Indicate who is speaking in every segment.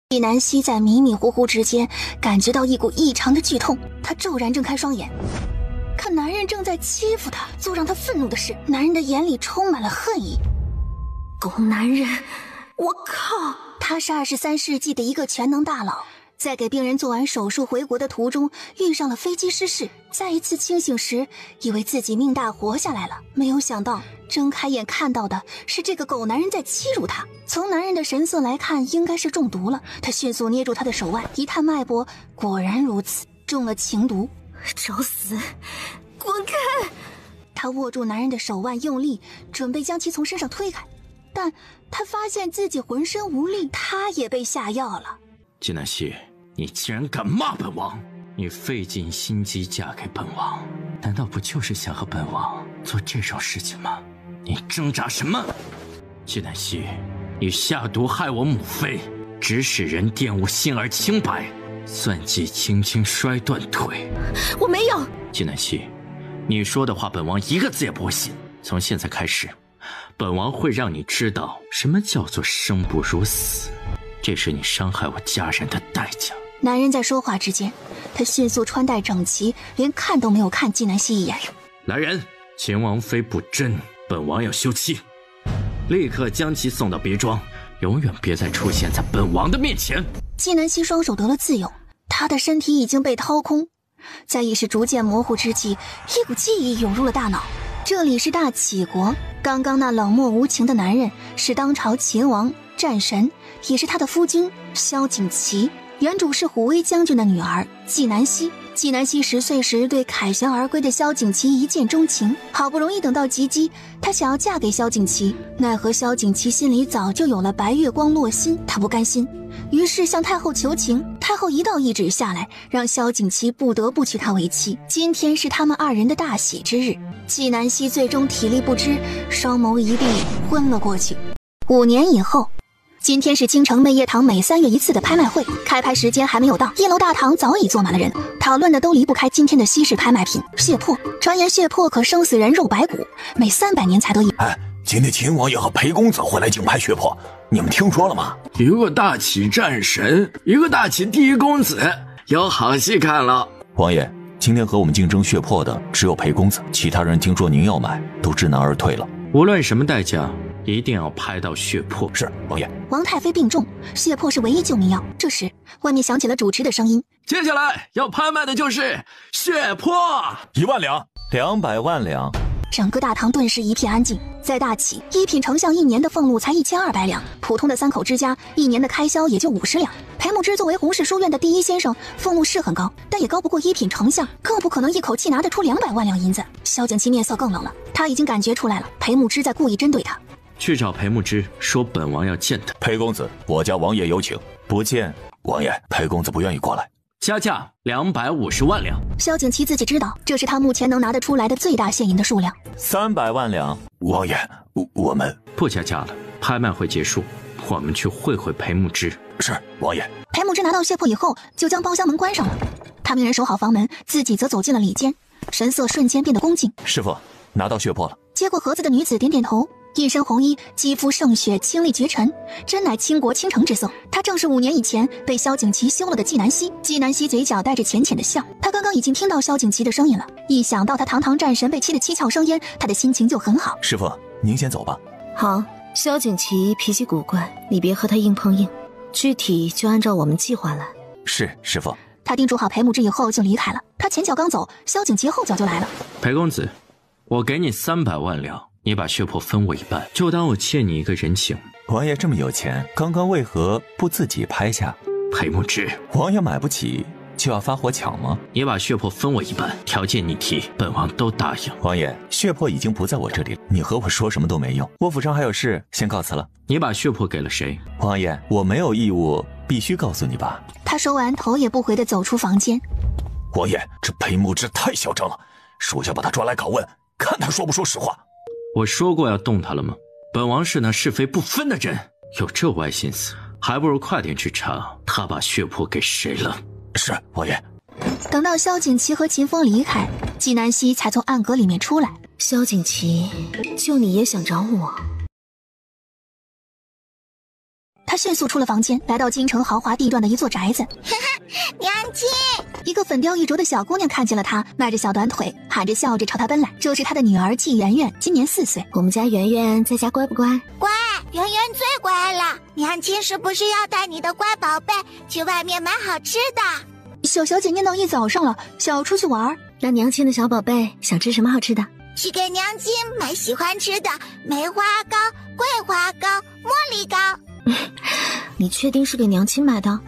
Speaker 1: 纪南希在迷迷糊糊之间感觉到一股异常的剧痛，她骤然睁开双眼，看男人正在欺负她。做让她愤怒的是，男人的眼里充满了恨意。狗男人，我靠！他是23世纪的一个全能大佬，在给病人做完手术回国的途中遇上了飞机失事，再一次清醒时以为自己命大活下来了，没有想到睁开眼看到的是这个狗男人在欺辱他。从男人的神色来看，应该是中毒了。他迅速捏住他的手腕，一探脉搏，果然如此，中了情毒。找死！滚开！他握住男人的手腕用力，准备将其从身上推开，但他发现自己浑身无力，他也被下药了。
Speaker 2: 纪南希，你竟然敢骂本王！你费尽心机嫁给本王，难道不就是想和本王做这种事情吗？你挣扎什么？纪南希，你下毒害我母妃，指使人玷污心儿清白，算计轻轻摔断腿。
Speaker 1: 我没有。
Speaker 2: 纪南希，你说的话本王一个字也不会信。从现在开始，本王会让你知道什么叫做生不如死，这是你伤害我家人的代价。
Speaker 1: 男人在说话之间，他迅速穿戴整齐，连看都没有看纪南希一眼。
Speaker 2: 来人，秦王妃不贞，本王要休妻，立刻将其送到别庄，永远别再出现在本王的面前。
Speaker 1: 纪南希双手得了自由，他的身体已经被掏空，在意识逐渐模糊之际，一股记忆涌入了大脑。这里是大齐国，刚刚那冷漠无情的男人是当朝秦王战神，也是他的夫君萧景祺。原主是虎威将军的女儿纪南希。纪南希10岁时对凯旋而归的萧景祺一见钟情，好不容易等到及笄，她想要嫁给萧景祺，奈何萧景祺心里早就有了白月光落心，他不甘心，于是向太后求情。太后一道懿旨下来，让萧景祺不得不娶她为妻。今天是他们2人的大喜之日。纪南希最终体力不支，双眸一闭，昏了过去。5年以后，今天是京城媚叶堂每3月1次的拍卖会，开拍时间还没有到，1楼大堂早已坐满了人，讨论的都离不开今天的稀世拍卖品血魄。传言血魄可生死人肉白骨，每300年才得一。
Speaker 3: 今天秦王爷和裴公子会来竞拍血魄，你们听说了吗？
Speaker 4: 一个大齐战神，一个大齐第一公子，有好戏看了。
Speaker 3: 王爷，今天和我们竞争血魄的只有裴公子，其他人听说您要买，都知难而退了。
Speaker 2: 无论什么代价，一定要拍到血魄。
Speaker 3: 是，王爷。
Speaker 1: 王太妃病重，血魄是唯一救命药。这时，外面响起了主持的声音：
Speaker 4: 接下来要拍卖的就是血魄
Speaker 3: ，1万两，200万两。
Speaker 1: 整个大堂顿时一片安静。在大齐，一品丞相1年的俸禄才1200两，普通的3口之家1年的开销也就50两。裴牧之作为洪氏书院的第1先生，俸禄是很高，但也高不过1品丞相，更不可能一口气拿得出200万两银子。萧景祺面色更冷了，他已经感觉出来了，裴牧之在故意针对他。
Speaker 2: 去找裴牧之，说本王要见他。
Speaker 3: 裴公子，我家王爷有请。不见。王爷，裴公子不愿意过来。
Speaker 2: 加价250万两。
Speaker 1: 萧景祺自己知道，这是他目前能拿得出来的最大现银的数量。
Speaker 3: 300万两。王爷，我们
Speaker 2: 不加价了。拍卖会结束，我们去会会裴牧之。
Speaker 3: 是，王爷。
Speaker 1: 裴牧之拿到血魄以后，就将包厢门关上了。他命人守好房门，自己则走进了里间，神色瞬间变得恭敬。
Speaker 3: 师傅，拿到血魄了。
Speaker 1: 接过盒子的女子点点头。一身红衣，肌肤胜雪，清丽绝尘，真乃倾国倾城之色。她正是5年以前被萧景祺休了的纪南希。纪南希嘴角带着浅浅的笑，他刚刚已经听到萧景祺的声音了，一想到他堂堂战神被欺的七窍生烟，他的心情就很好。
Speaker 3: 师傅，您先走吧。
Speaker 5: 好，萧景祺脾气古怪，你别和他硬碰硬，具体就按照我们计划来。
Speaker 3: 是，师傅。
Speaker 1: 他叮嘱好裴牧之以后就离开了。他前脚刚走，萧景祺后脚就来了。
Speaker 2: 裴公子，我给你300万两。你把血魄分我一半，就当我欠你一个人情。
Speaker 3: 王爷这么有钱，刚刚为何不自己拍下？
Speaker 2: 裴牧之，
Speaker 3: 王爷买不起就要发火抢吗？
Speaker 2: 你把血魄分我一半，条件你提，本王都答应。
Speaker 3: 王爷，血魄已经不在我这里了，你和我说什么都没用。我府上还有事，先告辞了。
Speaker 2: 你把血魄给了谁？
Speaker 3: 王爷，我没有义务必须告诉你吧。
Speaker 1: 他说完，头也不回地走出房间。
Speaker 3: 王爷，这裴牧之太嚣张了，属下把他抓来拷问，看他说不说实话。
Speaker 2: 我说过要动他了吗？本王是那是非不分的人，有这歪心思，还不如快点去查他把血魄给谁了。
Speaker 3: 是，王爷。
Speaker 1: 等到萧景祺和秦风离开，纪南希才从暗格里面出来。
Speaker 5: 萧景祺，就你也想找我？
Speaker 1: 他迅速出了房间，来到京城豪华地段的一座宅子。
Speaker 6: 娘亲，
Speaker 1: 一个粉雕玉琢的小姑娘看见了他，迈着小短腿，喊着笑着朝他奔来。这是他的女儿季圆圆，今年4岁。
Speaker 5: 我们家圆圆在家乖不乖？
Speaker 6: 乖，圆圆最乖了。娘亲是不是要带你的乖宝贝去外面买好吃的？
Speaker 1: 小小姐念叨一早上了，想要出去玩。
Speaker 5: 那娘亲的小宝贝想吃什么好吃的？
Speaker 6: 去给娘亲买喜欢吃的梅花糕、桂花糕、茉莉糕。
Speaker 5: 你确定是给娘亲买的？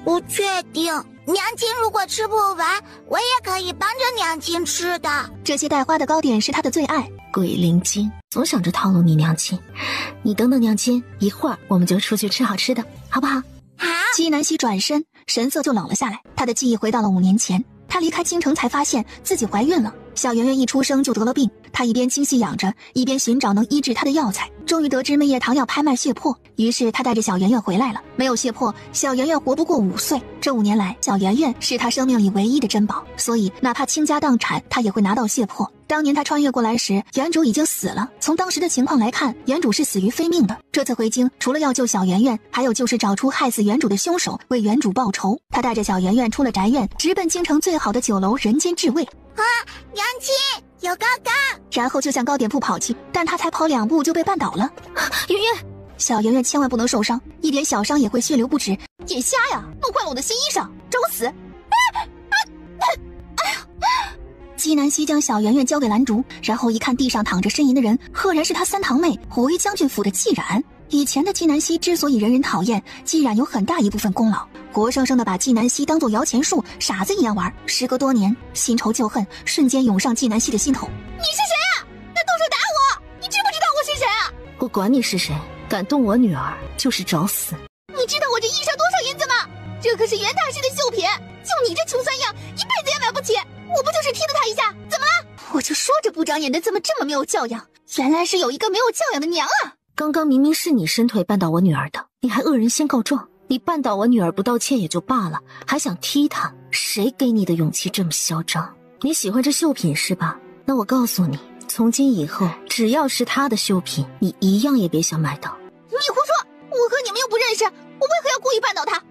Speaker 6: 不确定。娘亲如果吃不完，我也可以帮着娘亲吃的。
Speaker 1: 这些带花的糕点是她的最爱。
Speaker 5: 鬼灵精，总想着套路你娘亲。你等等娘亲，一会儿我们就出去吃好吃的，好不好？
Speaker 6: 好。
Speaker 1: 姬南希转身，神色就冷了下来。她的记忆回到了5年前，她离开京城才发现自己怀孕了。小圆圆一出生就得了病，她一边精细养着，一边寻找能医治她的药材。终于得知媚叶堂要拍卖血魄，于是她带着小圆圆回来了。没有血魄，小圆圆活不过5岁。这5年来，小圆圆是她生命里唯一的珍宝，所以哪怕倾家荡产，她也会拿到血魄。当年她穿越过来时，原主已经死了。从当时的情况来看，原主是死于非命的。这次回京，除了要救小圆圆，还有就是找出害死原主的凶手，为原主报仇。她带着小圆圆出了宅院，直奔京城最好的酒楼人间至味。
Speaker 6: 娘亲有糕糕，
Speaker 1: 然后就向糕点铺跑去，但他才跑2步就被绊倒了。
Speaker 5: 圆圆，
Speaker 1: 小圆圆千万不能受伤，一点小伤也会血流不止。眼瞎呀，弄坏了我的新衣裳，找我死！姬南希将小圆圆交给蓝竹，然后一看地上躺着呻吟的人，赫然是他3堂妹虎威将军府的季冉。以前的季南希之所以人人讨厌，季冉有很大一部分功劳，活生生的把季南希当作摇钱树，傻子一样玩。时隔多年，新仇旧恨瞬间涌上季南希的心头。你是谁啊？敢动手打我？你知不知道我是谁啊？
Speaker 5: 我管你是谁，敢动我女儿就是找死。
Speaker 1: 你知道我这衣裳多少银子吗？这可是袁大师的绣品，就你这穷酸样，一辈子也买不起。我不就是踢了他一下，怎么了？我就说这不长眼的怎么这么没有教养，原来是有一个没有教养的娘啊！
Speaker 5: 刚刚明明是你伸腿绊倒我女儿的，你还恶人先告状。你绊倒我女儿不道歉也就罢了，还想踢她，谁给你的勇气这么嚣张？你喜欢这绣品是吧？那我告诉你，从今以后只要是她的绣品，你一样也别想买到。
Speaker 1: 你胡说，我和你们又不认识，我为何要故意绊倒她？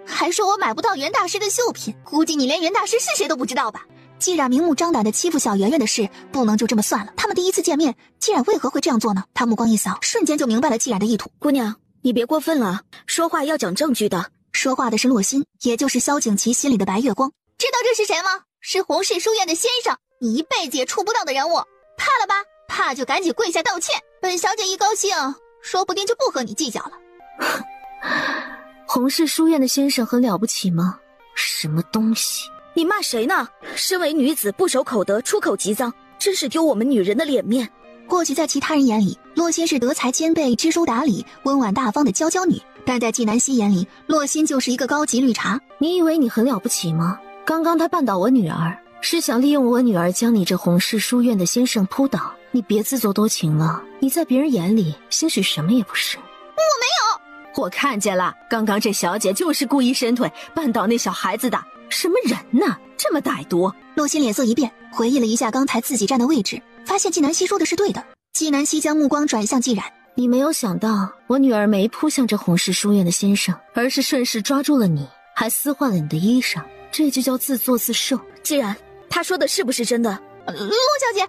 Speaker 1: 还说我买不到袁大师的绣品，估计你连袁大师是谁都不知道吧？既然明目张胆的欺负小圆圆的事不能就这么算了，他们第一次见面，既然为何会这样做呢？他目光一扫，瞬间就明白了既然的意图。
Speaker 7: 姑娘，你别过分了，说话要讲证据的。
Speaker 1: 说话的是洛心，也就是萧景琦心里的白月光。知道这是谁吗？是洪氏书院的先生，你一辈子也触不到的人物。怕了吧？怕就赶紧跪下道歉。本小姐一高兴，说不定就不和你计较了。
Speaker 5: 洪氏书院的先生很了不起吗？什么东西？
Speaker 7: 你骂谁呢？身为女子不守口德，出口即脏，真是丢我们女人的脸面。
Speaker 1: 或许在其他人眼里，洛心是德才兼备、知书达理、温婉大方的娇娇女，但在季南希眼里，洛心就是一个高级绿茶。
Speaker 5: 你以为你很了不起吗？刚刚他绊倒我女儿，是想利用我女儿将你这洪氏书院的先生扑倒。你别自作多情了，你在别人眼里兴许什么也不是。
Speaker 1: 我没有，
Speaker 5: 我看见了，刚刚这小姐就是故意伸腿绊倒那小孩子的。什么人呢？这么歹毒！
Speaker 1: 洛心脸色一变，回忆了一下刚才自己站的位置，发现季南希说的是对的。季南希将目光转向季冉，
Speaker 5: 你没有想到我女儿没扑向这洪氏书院的先生，而是顺势抓住了你，还撕坏了你的衣裳，这就叫自作自受。
Speaker 7: 既然他说的是不是真的？
Speaker 1: 洛小姐，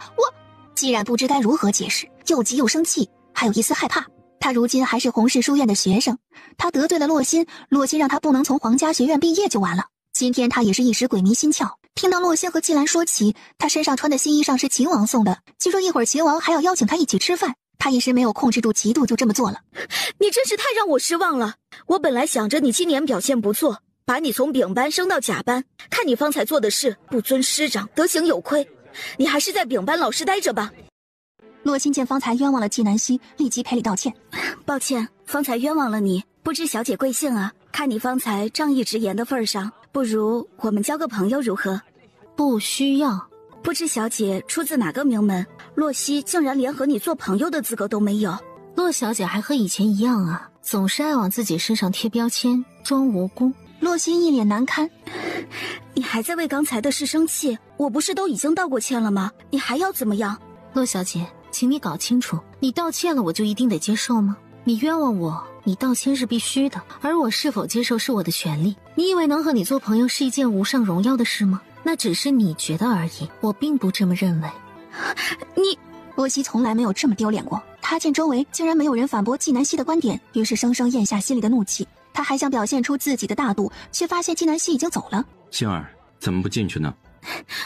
Speaker 1: 季冉不知该如何解释，又急又生气，还有一丝害怕。他如今还是洪氏书院的学生，他得罪了洛心，洛心让他不能从皇家学院毕业就完了。今天他也是一时鬼迷心窍，听到洛心和季兰说起他身上穿的新衣裳是秦王送的，据说一会儿秦王还要邀请他一起吃饭，他一时没有控制住嫉妒，就这么做了。
Speaker 7: 你真是太让我失望了，我本来想着你今年表现不错，把你从丙班升到甲班，看你方才做的事不尊师长，德行有亏，你还是在丙班老实待着吧。
Speaker 1: 洛心见方才冤枉了季南希，立即赔礼道歉。
Speaker 7: 抱歉，方才冤枉了你，不知小姐贵姓啊？看你方才仗义直言的份上，不如我们交个朋友如何？
Speaker 5: 不需要。
Speaker 7: 不知小姐出自哪个名门，洛西竟然连和你做朋友的资格都没有。
Speaker 5: 洛小姐还和以前一样啊，总是爱往自己身上贴标签，装无辜。
Speaker 1: 洛心一脸难堪。
Speaker 7: 你还在为刚才的事生气？我不是都已经道过歉了吗？你还要怎么样？
Speaker 5: 洛小姐，请你搞清楚，你道歉了我就一定得接受吗？你冤枉我，你道歉是必须的，而我是否接受是我的权利。你以为能和你做朋友是一件无上荣耀的事吗？那只是你觉得而已，我并不这么认为。
Speaker 7: 你，
Speaker 1: 洛熙从来没有这么丢脸过。他见周围竟然没有人反驳纪南希的观点，于是生生咽下心里的怒气。他还想表现出自己的大度，却发现纪南希已经走了。
Speaker 2: 星儿，怎么不进去呢？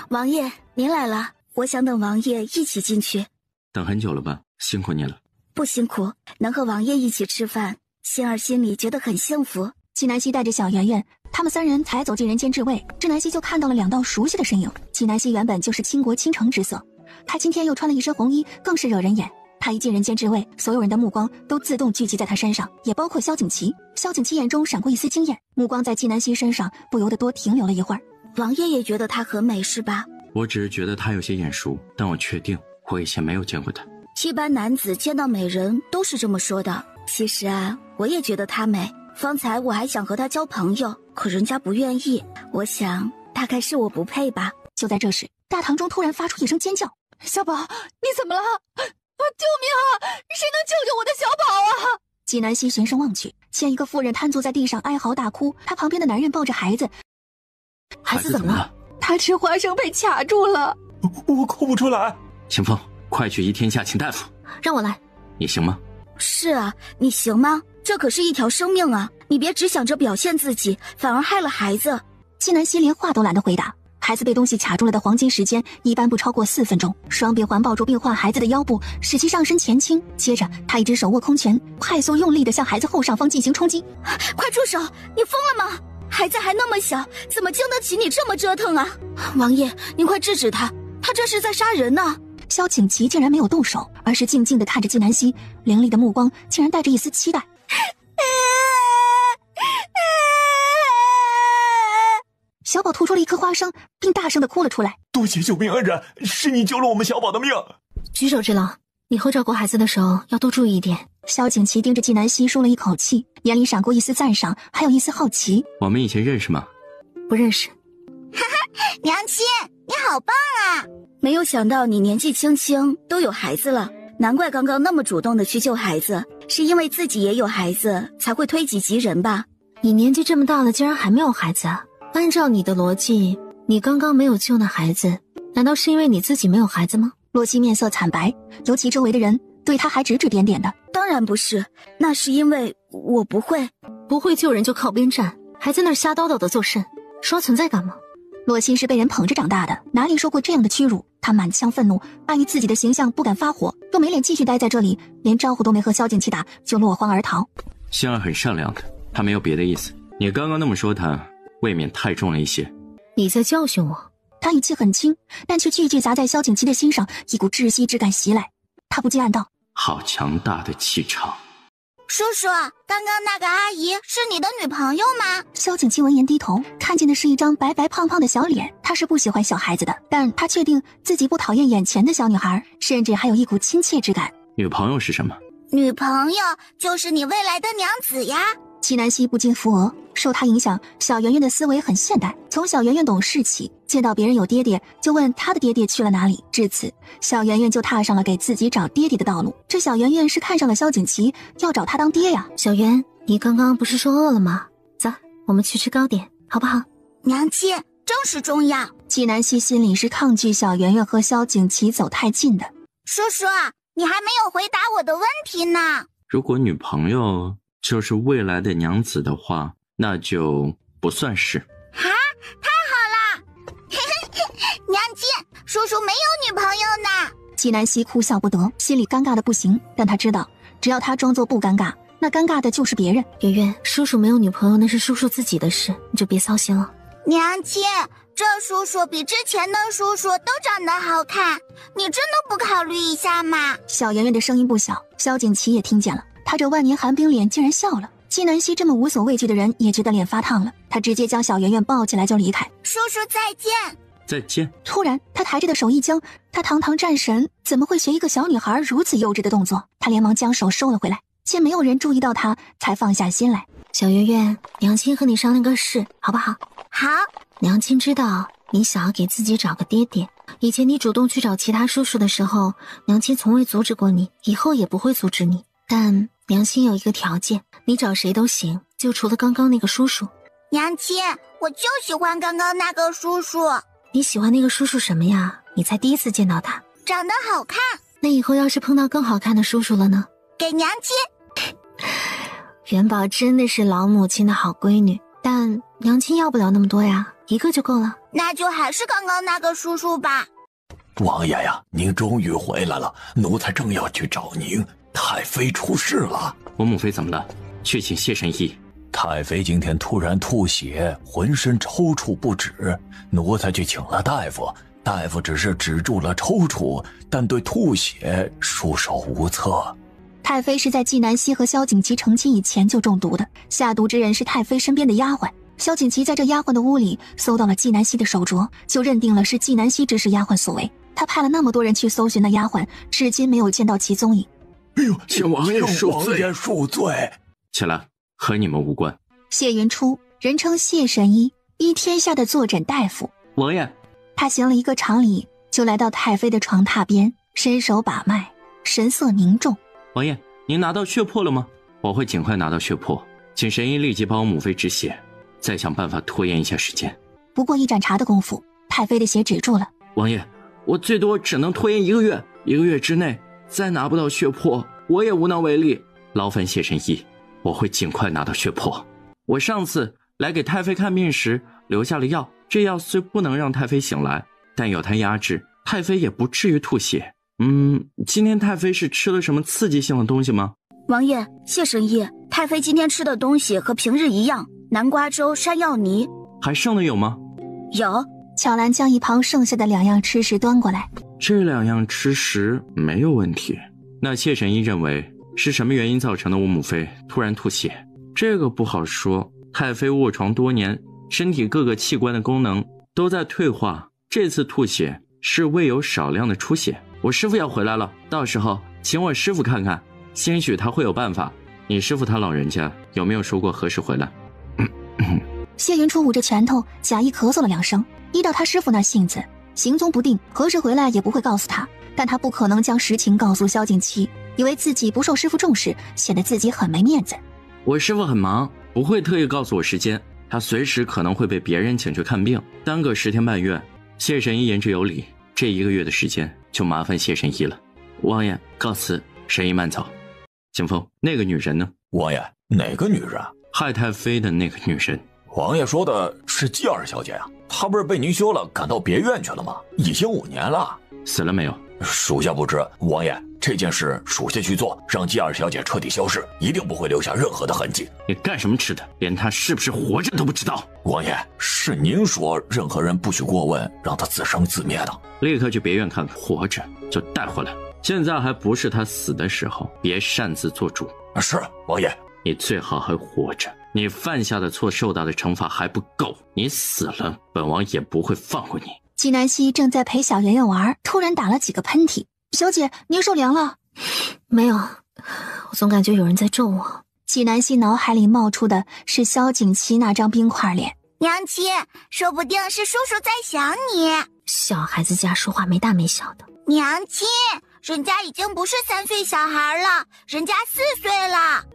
Speaker 7: 王爷，您来了，我想等王爷一起进去。
Speaker 2: 等很久了吧？辛苦你了。
Speaker 7: 不辛苦，能和王爷一起吃饭，心儿心里觉得很幸福。
Speaker 1: 纪南希带着小圆圆，他们三人才走进人间至位，智南希就看到了2道熟悉的身影。纪南希原本就是倾国倾城之色，他今天又穿了一身红衣，更是惹人眼。他一进人间至位，所有人的目光都自动聚集在他身上，也包括萧景琦。萧景琦眼中闪过一丝惊艳，目光在纪南希身上不由得多停留了一会儿。
Speaker 7: 王爷也觉得她很美是吧？
Speaker 2: 我只是觉得她有些眼熟，但我确定我以前没有见过她。
Speaker 7: 一般男子见到美人都是这么说的。其实啊，我也觉得她美。方才我还想和她交朋友，可人家不愿意。我想大概是我不配吧。
Speaker 1: 就在这时，大堂中突然发出一声尖叫：“
Speaker 8: 小宝，你怎么了？救命啊！谁能救救我的小宝啊！”
Speaker 1: 纪南希循声望去，见一个妇人瘫坐在地上哀嚎大哭，她旁边的男人抱着孩子。
Speaker 2: 孩子怎么了？
Speaker 8: 他吃花生被卡住了。
Speaker 3: 我哭不出来。
Speaker 2: 秦风，快去宜天下请大夫。
Speaker 5: 让我来。
Speaker 2: 你行吗？
Speaker 7: 是啊，你行吗？这可是一条生命啊！你别只想着表现自己，反而害了孩子。
Speaker 1: 纪南希连话都懒得回答。孩子被东西卡住了的黄金时间一般不超过4分钟，双臂环抱住并患孩子的腰部，使其上身前倾。接着，他一只手握空拳，快速用力地向孩子后上方进行冲击。
Speaker 7: 快住手！你疯了吗？孩子还那么小，怎么经得起你这么折腾啊？王爷，您快制止他，他这是在杀人呢！
Speaker 1: 萧景琦竟然没有动手，而是静静地看着纪南希，凌厉的目光竟然带着一丝期待。小宝吐出了一颗花生，并大声地哭了出来。
Speaker 3: 多谢救命恩人，是你救了我们小宝的命。
Speaker 5: 举手之劳，以后照顾孩子的时候要多注意一点。
Speaker 1: 萧景琦盯着纪南希舒了一口气，眼里闪过一丝赞赏，还有一丝好奇。
Speaker 2: 我们以前认识吗？
Speaker 5: 不认识。
Speaker 6: 哈哈，娘亲，你好棒啊！
Speaker 7: 没有想到你年纪轻轻都有孩子了，难怪刚刚那么主动的去救孩子，是因为自己也有孩子才会推己及人吧？
Speaker 5: 你年纪这么大了，竟然还没有孩子啊？按照你的逻辑，你刚刚没有救那孩子，难道是因为你自己没有孩子吗？
Speaker 1: 洛熙面色惨白，尤其周围的人对他还指指点点的。
Speaker 7: 当然不是，那是因为我不会
Speaker 5: 救人就靠边站，还在那儿瞎叨叨的作甚？刷存在感吗？
Speaker 1: 洛熙是被人捧着长大的，哪里受过这样的屈辱？他满腔愤怒，碍于自己的形象不敢发火，又没脸继续待在这里，连招呼都没和萧景琦打，就落荒而逃。
Speaker 2: 星儿很善良的，他没有别的意思。你刚刚那么说他，未免太重了一些。
Speaker 5: 你在教训我？
Speaker 1: 他语气很轻，但却句句砸在萧景琦的心上，一股窒息之感袭来。他不禁暗道：
Speaker 2: 好强大的气场。
Speaker 6: 叔叔，刚刚那个阿姨是你的女朋友吗？
Speaker 1: 萧景琦闻言低头，看见的是一张白白胖胖的小脸。他是不喜欢小孩子的，但他确定自己不讨厌眼前的小女孩，甚至还有一股亲切之感。
Speaker 2: 女朋友是什么？
Speaker 6: 女朋友就是你未来的娘子呀。
Speaker 1: 纪南希不禁扶额，受他影响，小圆圆的思维很现代。从小圆圆懂事起，见到别人有爹爹，就问他的爹爹去了哪里。至此，小圆圆就踏上了给自己找爹爹的道路。这小圆圆是看上了萧景琦，要找他当爹呀。
Speaker 5: 小圆，你刚刚不是说饿了吗？走，我们去吃糕点，好不好？
Speaker 6: 娘亲，正事重要。
Speaker 1: 纪南希心里是抗拒小圆圆和萧景琦走太近的。
Speaker 6: 叔叔，你还没有回答我的问题呢。
Speaker 2: 如果女朋友就是未来的娘子的话，那就不算是。
Speaker 6: 啊，太好了！娘亲，叔叔没有女朋友呢。
Speaker 1: 纪南希哭笑不得，心里尴尬的不行，但他知道，只要他装作不尴尬，那尴尬的就是别人。
Speaker 5: 圆圆，叔叔没有女朋友那是叔叔自己的事，你就别操心了。
Speaker 6: 娘亲，这叔叔比之前的叔叔都长得好看，你真的不考虑一下吗？
Speaker 1: 小圆圆的声音不小，萧景琦也听见了。他这万年寒冰脸竟然笑了。纪南希这么无所畏惧的人也觉得脸发烫了，他直接将小圆圆抱起来就离开。
Speaker 6: 叔叔再见。
Speaker 2: 再见。
Speaker 1: 突然他抬着的手一僵，他堂堂战神怎么会学一个小女孩如此幼稚的动作？他连忙将手收了回来，见没有人注意到他，才放下心来。
Speaker 5: 小圆圆，娘亲和你商量个事，好不好？
Speaker 6: 好。
Speaker 5: 娘亲知道你想要给自己找个爹爹，以前你主动去找其他叔叔的时候，娘亲从未阻止过你，以后也不会阻止你。但娘亲有一个条件，你找谁都行，就除了刚刚那个叔叔。
Speaker 6: 娘亲，我就喜欢刚刚那个叔叔。
Speaker 5: 你喜欢那个叔叔什么呀？你才第一次见到他。
Speaker 6: 长得好看。
Speaker 5: 那以后要是碰到更好看的叔叔了呢？
Speaker 6: 给娘亲。
Speaker 5: 元宝真的是老母亲的好闺女，但娘亲要不了那么多呀，一个就够了。
Speaker 6: 那就还是刚刚那个叔叔吧。
Speaker 3: 王爷呀，您终于回来了，奴才正要去找您。太妃出事了。
Speaker 2: 我母妃怎么了？去请谢神医。
Speaker 3: 太妃今天突然吐血，浑身抽搐不止，奴才去请了大夫，大夫只是止住了抽搐，但对吐血束手无策。
Speaker 1: 太妃是在纪南希和萧景祺成亲以前就中毒的，下毒之人是太妃身边的丫鬟。萧景祺在这丫鬟的屋里搜到了纪南希的手镯，就认定了是纪南希指使丫鬟所为。他派了那么多人去搜寻那丫鬟，至今没有见到其踪影。
Speaker 3: 哎呦，
Speaker 4: 请王爷恕罪。
Speaker 2: 起来，和你们无关。
Speaker 1: 谢云初，人称谢神医，医天下的坐诊大夫。
Speaker 2: 王爷，
Speaker 1: 他行了一个长礼，就来到太妃的床榻边，伸手把脉，神色凝重。
Speaker 2: 王爷，您拿到血泊了吗？我会尽快拿到血泊，请神医立即帮我母妃止血，再想办法拖延一下时间。
Speaker 1: 不过一盏茶的功夫，太妃的血止住了。
Speaker 2: 王爷，我最多只能拖延1个月，1个月之内再拿不到血泊，我也无能为力。劳烦谢神医，我会尽快拿到血泊。我上次来给太妃看病时留下了药，这药虽不能让太妃醒来，但有它压制，太妃也不至于吐血。今天太妃是吃了什么刺激性的东西吗？
Speaker 7: 王爷，谢神医，太妃今天吃的东西和平日一样，南瓜粥、山药泥。
Speaker 2: 还剩的有吗？
Speaker 7: 有。
Speaker 1: 巧兰将一旁剩下的2样吃食端过来。
Speaker 2: 这2样吃食没有问题。那谢神医认为是什么原因造成的我母妃突然吐血？这个不好说，太妃卧床多年，身体各个器官的功能都在退化，这次吐血是胃有少量的出血。我师父要回来了，到时候请我师父看看，兴许他会有办法。你师父他老人家有没有说过何时回来？
Speaker 1: 谢云初捂着拳头，假意咳嗽了2声。依照他师父那性子，行踪不定，何时回来也不会告诉他，但他不可能将实情告诉萧景祺，以为自己不受师父重视，显得自己很没面子。
Speaker 2: 我师父很忙，不会特意告诉我时间，他随时可能会被别人请去看病，耽搁10天半月。谢神医言之有理，这1个月的时间就麻烦谢神医了。王爷告辞，神医慢走。景风，那个女人呢？
Speaker 3: 王爷，哪个女人？
Speaker 2: 害太妃的那个女人。
Speaker 3: 王爷说的是季二小姐啊，她不是被您休了，赶到别院去了吗？已经5年了。
Speaker 2: 死了没有？
Speaker 3: 属下不知。王爷，这件事属下去做，让季二小姐彻底消失，一定不会留下任何的痕迹。
Speaker 2: 你干什么吃的？连她是不是活着都不知道？
Speaker 3: 王爷，是您说任何人不许过问，让她自生自灭的。
Speaker 2: 立刻去别院看看，活着就带回来。现在还不是她死的时候，别擅自做主。
Speaker 3: 是，王爷。
Speaker 2: 你最好还活着，你犯下的错受到的惩罚还不够，你死了，本王也不会放过你。
Speaker 1: 纪南希正在陪小圆圆玩，突然打了几个喷嚏。小姐，您受凉了？
Speaker 5: 没有，我总感觉有人在咒我。
Speaker 1: 纪南希脑海里冒出的是萧景祺那张冰块脸。
Speaker 6: 娘亲，说不定是叔叔在想你。
Speaker 5: 小孩子家说话没大没小的。
Speaker 6: 娘亲，人家已经不是3岁小孩了，人家4岁了。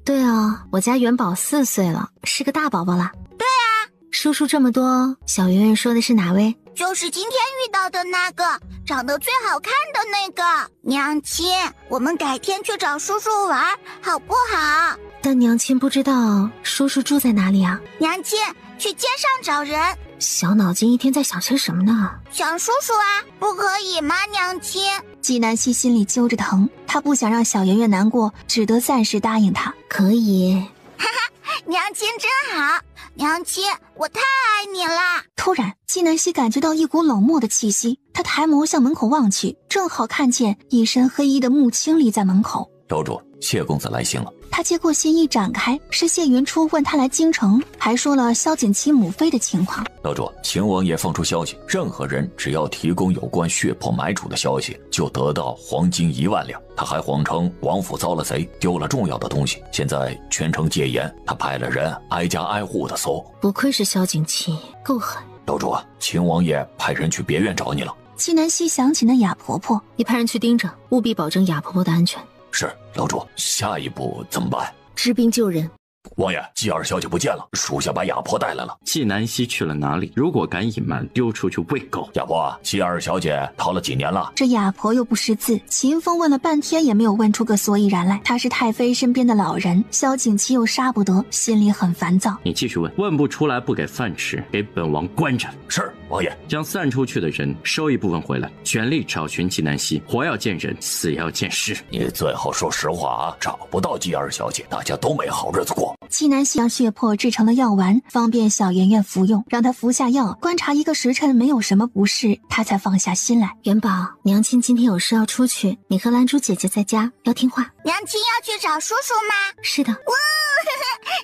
Speaker 5: 对啊，我家元宝4岁了，是个大宝宝啦。
Speaker 6: 对啊，
Speaker 5: 叔叔这么多，小圆圆说的是哪位？
Speaker 6: 就是今天遇到的那个，长得最好看的那个。娘亲，我们改天去找叔叔玩，好不好？
Speaker 5: 但娘亲不知道叔叔住在哪里啊？
Speaker 6: 娘亲，去街上找人。
Speaker 5: 小脑筋一天在想些什么呢？
Speaker 6: 想叔叔啊，不可以吗，娘亲？
Speaker 1: 纪南希心里揪着疼，她不想让小圆圆难过，只得暂时答应她。
Speaker 5: 可以。
Speaker 6: 哈哈，娘亲真好，娘亲，我太爱你啦！
Speaker 1: 突然，纪南希感觉到一股冷漠的气息，她抬眸向门口望去，正好看见一身黑衣的穆青立在门口。
Speaker 3: 楼主，谢公子来信了。
Speaker 1: 他接过信一展开，是谢云初问他来京城，还说了萧景祺母妃的情况。
Speaker 3: 楼主，秦王爷放出消息，任何人只要提供有关血泊埋储的消息，就得到黄金1万两。他还谎称王府遭了贼，丢了重要的东西，现在全城戒严，他派了人挨家挨户的搜。
Speaker 5: 不愧是萧景祺，够狠。
Speaker 3: 楼主，秦王爷派人去别院找你了。
Speaker 1: 纪南希想起那雅婆婆，
Speaker 5: 你派人去盯着，务必保证雅婆婆的安全。
Speaker 3: 是，楼主，下一步怎么办？
Speaker 5: 治病救人。
Speaker 3: 王爷，季二小姐不见了，属下把亚婆带来了。
Speaker 2: 季南希去了哪里？如果敢隐瞒，丢出去喂狗。
Speaker 3: 亚婆，季二小姐逃了几年了？
Speaker 1: 这亚婆又不识字，秦风问了半天也没有问出个所以然来。她是太妃身边的老人，萧景琦又杀不得，心里很烦躁。
Speaker 2: 你继续问，问不出来不给饭吃，给本王关着。
Speaker 3: 是，王爷。
Speaker 2: 将散出去的人收一部分回来，全力找寻季南希，活要见人，死要见尸。
Speaker 3: 你最好说实话啊！找不到季二小姐，大家都没好日子过。
Speaker 1: 季南希将血泊制成了药丸，方便小圆圆服用，让她服下药，观察1个时辰，没有什么不适，她才放下心来。
Speaker 5: 元宝，娘亲今天有事要出去，你和兰珠姐姐在家，要听话。
Speaker 6: 娘亲要去找叔叔吗？
Speaker 5: 是的。
Speaker 6: 哇，